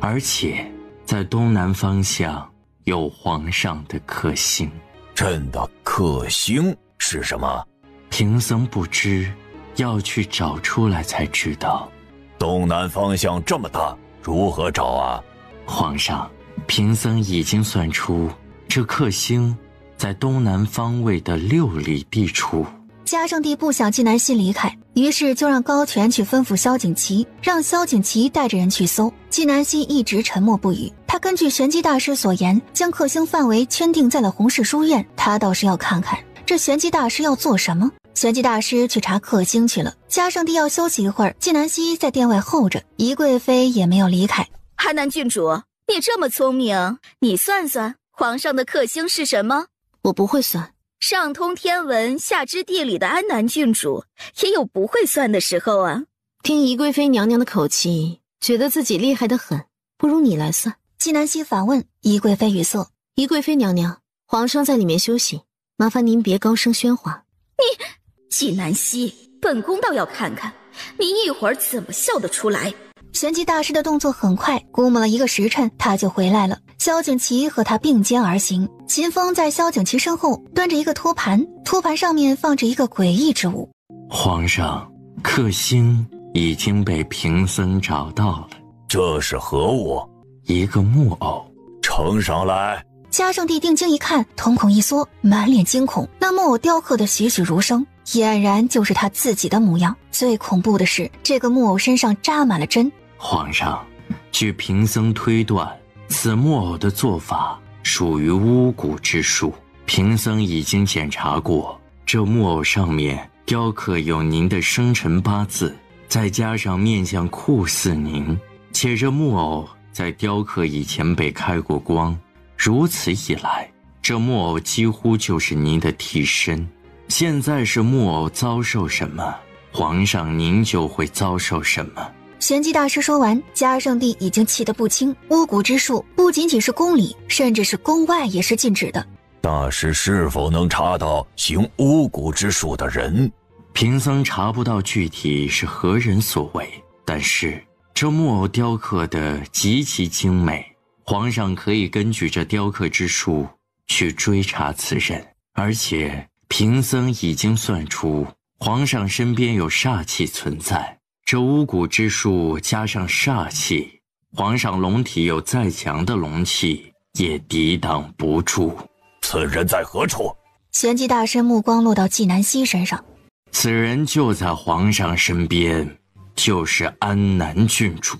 Speaker 2: 而且在东南方向有皇上的克星。
Speaker 13: 朕的克星是什么？
Speaker 2: 贫僧不知，要去找出来才知道。
Speaker 13: 东南方向这么大，如何找啊？
Speaker 2: 皇上，贫僧已经算出，这克星在东南方位的6里地处。
Speaker 1: 嘉圣帝不想纪南希离开，于是就让高权去吩咐萧景琦，让萧景琦带着人去搜。纪南希一直沉默不语，他根据玄机大师所言，将克星范围圈定在了洪氏书院。他倒是要看看这玄机大师要做什么。玄机大师去查克星去了，嘉圣帝要休息一会儿，纪南希在殿外候着，宜贵妃也没有离开。
Speaker 7: 安南郡主，你这么聪明，你算算皇上的克星是什么？
Speaker 5: 我不会算。
Speaker 7: 上通天文下知地理的安南郡主也有不会算的时候啊。
Speaker 5: 听宜贵妃娘娘的口气，觉得自己厉害得很，不如你来算。
Speaker 1: 纪南希反问，宜贵妃语塞。
Speaker 5: 宜贵妃娘娘，皇上在里面休息，麻烦您别高声喧哗。
Speaker 7: 你，纪南希，本宫倒要看看你一会儿怎么笑得出来。
Speaker 1: 玄机大师的动作很快，估摸了1个时辰，他就回来了。萧景琦和他并肩而行，秦风在萧景琦身后端着一个托盘，托盘上面放着一个诡异之物。
Speaker 2: 皇上，克星已经被贫僧找到了。
Speaker 13: 这是何物？
Speaker 2: 一个木偶。
Speaker 13: 呈上来。
Speaker 1: 嘉圣帝定睛一看，瞳孔一缩，满脸惊恐。那木偶雕刻的栩栩如生，俨然就是他自己的模样。最恐怖的是，这个木偶身上扎满了针。
Speaker 2: 皇上，据贫僧推断，此木偶的做法属于巫蛊之术。贫僧已经检查过，这木偶上面雕刻有您的生辰八字，再加上面相酷似您，且这木偶在雕刻以前被开过光，如此一来，这木偶几乎就是您的替身。现在是木偶遭受什么，皇上您就会遭受什么。
Speaker 1: 玄机大师说完，嘉圣帝已经气得不轻。巫蛊之术不仅仅是宫里，甚至是宫外也是禁止的。
Speaker 13: 大师是否能查到行巫蛊之术的人？
Speaker 2: 贫僧查不到具体是何人所为，但是这木偶雕刻的极其精美，皇上可以根据这雕刻之术去追查此人。而且贫僧已经算出皇上身边有煞气存在，这巫蛊之术加上煞气，皇上龙体有再强的龙气也抵挡不住。
Speaker 13: 此人在何处？
Speaker 1: 玄机大师目光落到纪南希身上。
Speaker 2: 此人就在皇上身边，就是安南郡主。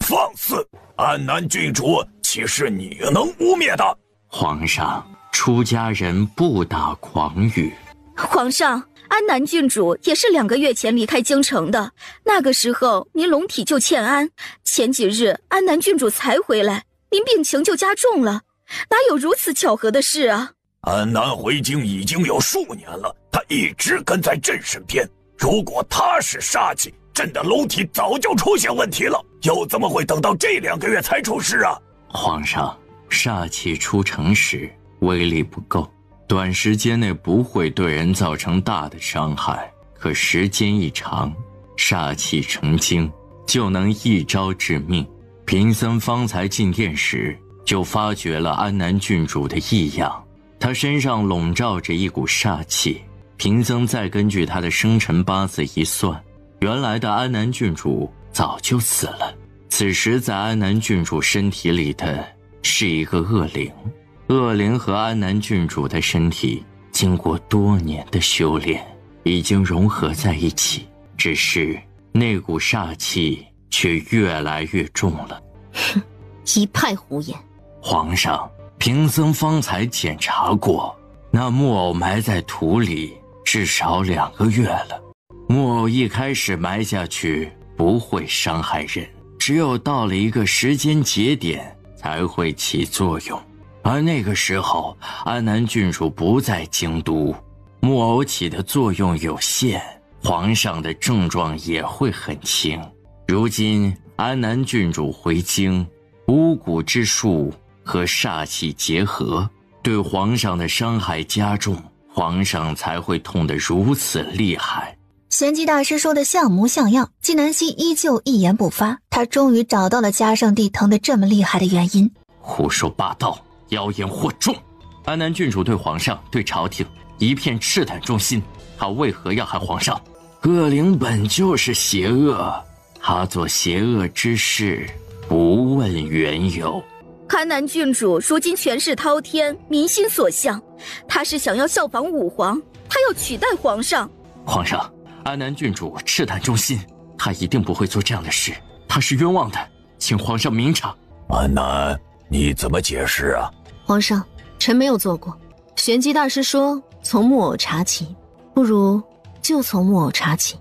Speaker 13: 放肆！
Speaker 10: 安南郡主岂是你能污蔑的？
Speaker 4: 皇上，出家人不打诳语。
Speaker 7: 皇上，安南郡主也是2个月前离开京城的，那个时候您龙体就欠安，前几日安南郡主才回来，您病情就加重了，哪有如此巧合的事啊？
Speaker 10: 安南回京已经有数年了，他一直跟在朕身边。如果他是煞气，朕的龙体早就出现问题了，又怎么会等到这2个月才出事啊？
Speaker 4: 皇上，煞气出城时威力不够，短时间内不会对人造成大的伤害，可时间一长，煞气成精，就能一招致命。贫僧方才进殿时就发觉了安南郡主的异样，他身上笼罩着一股煞气。贫僧再根据他的生辰八字一算，原来的安南郡主早就死了。此时在安南郡主身体里的是一个恶灵，恶灵和安南郡主的身体经过多年的修炼，已经融合在一起，只是那股煞气却越来越重了。
Speaker 5: 哼，一派胡言。
Speaker 4: 皇上，贫僧方才检查过，那木偶埋在土里至少2个月了。木偶一开始埋下去不会伤害人，只有到了一个时间节点才会起作用。而那个时候安南郡主不在京都，木偶起的作用有限，皇上的症状也会很轻。如今安南郡主回京，巫蛊之术和煞气结合，对皇上的伤害加重，皇上才会痛得如此厉害。
Speaker 1: 玄机大师说的像模像样，纪南希依旧一言不发。他终于找到了嘉圣帝疼得这么厉害的原因。
Speaker 4: 胡说八道，妖言惑众！安南郡主对皇上、对朝廷一片赤胆忠心，他为何要害皇上？恶灵本就是邪恶，他做邪恶之事不问缘由。
Speaker 7: 安南郡主如今权势滔天，民心所向，他是想要效仿武皇，他要取代皇上。
Speaker 4: 皇上，安南郡主赤胆忠心，他一定不会做这样的事，他是冤枉的，请皇上明察。
Speaker 10: 安南，你怎么解释啊？
Speaker 5: 皇上，臣没有做过。玄机大师说从木偶查起，不如就从木偶查起。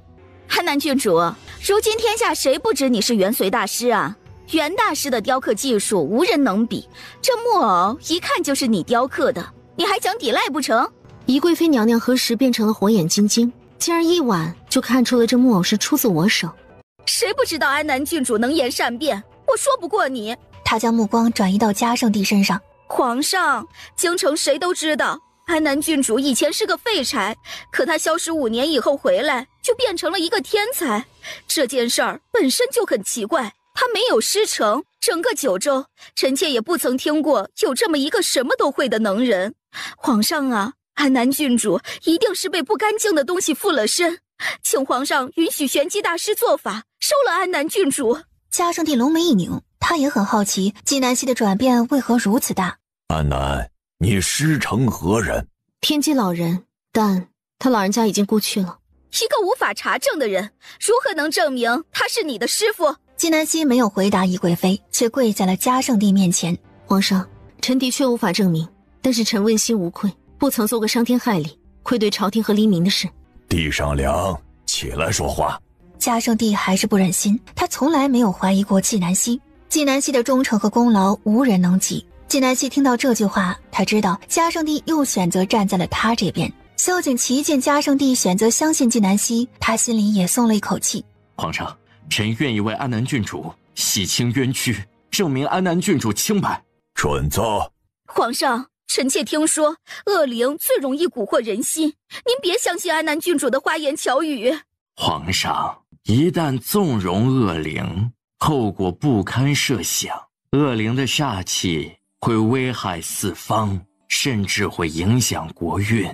Speaker 7: 安南郡主，如今天下谁不知你是元隋大师啊？袁大师的雕刻技术无人能比，这木偶一看就是你雕刻的，你还想抵赖不成？
Speaker 5: 宜贵妃娘娘何时变成了火眼金睛，竟然一晚就看出了这木偶是出自我手？
Speaker 7: 谁不知道安南郡主能言善辩，我说不过你。
Speaker 1: 他将目光转移到嘉圣帝身上。
Speaker 7: 皇上，京城谁都知道安南郡主以前是个废柴，可她消失5年以后回来就变成了一个天才，这件事儿本身就很奇怪。他没有师承，整个九州，臣妾也不曾听过有这么一个什么都会的能人。皇上啊，安南郡主一定是被不干净的东西附了身，请皇上允许玄机大师做法，收了安南郡主。
Speaker 1: 嘉圣帝龙眉一拧，他也很好奇纪南希的转变为何如此大。
Speaker 10: 安南，你师承何人？
Speaker 5: 天机老人，但他老人家已经故去了。
Speaker 7: 一个无法查证的人，如何能证明他是你的师父？
Speaker 1: 纪南希没有回答宜贵妃，却跪在了嘉圣帝面前。
Speaker 5: 皇上，臣的确无法证明，但是臣问心无愧，不曾做过伤天害理、愧对朝廷和黎民的事。
Speaker 10: 帝上凉，起来说话。
Speaker 1: 嘉圣帝还是不忍心，他从来没有怀疑过纪南希，纪南希的忠诚和功劳无人能及。纪南希听到这句话，他知道嘉圣帝又选择站在了他这边。萧景祺见嘉圣帝选择相信纪南希，他心里也松了一口气。
Speaker 4: 皇上，臣愿意为安南郡主洗清冤屈，证明安南郡主清白。
Speaker 10: 准奏。
Speaker 7: 皇上，臣妾听说恶灵最容易蛊惑人心，您别相信安南郡主的花言巧语。
Speaker 4: 皇上，一旦纵容恶灵，后果不堪设想。恶灵的煞气会危害四方，甚至会影响国运。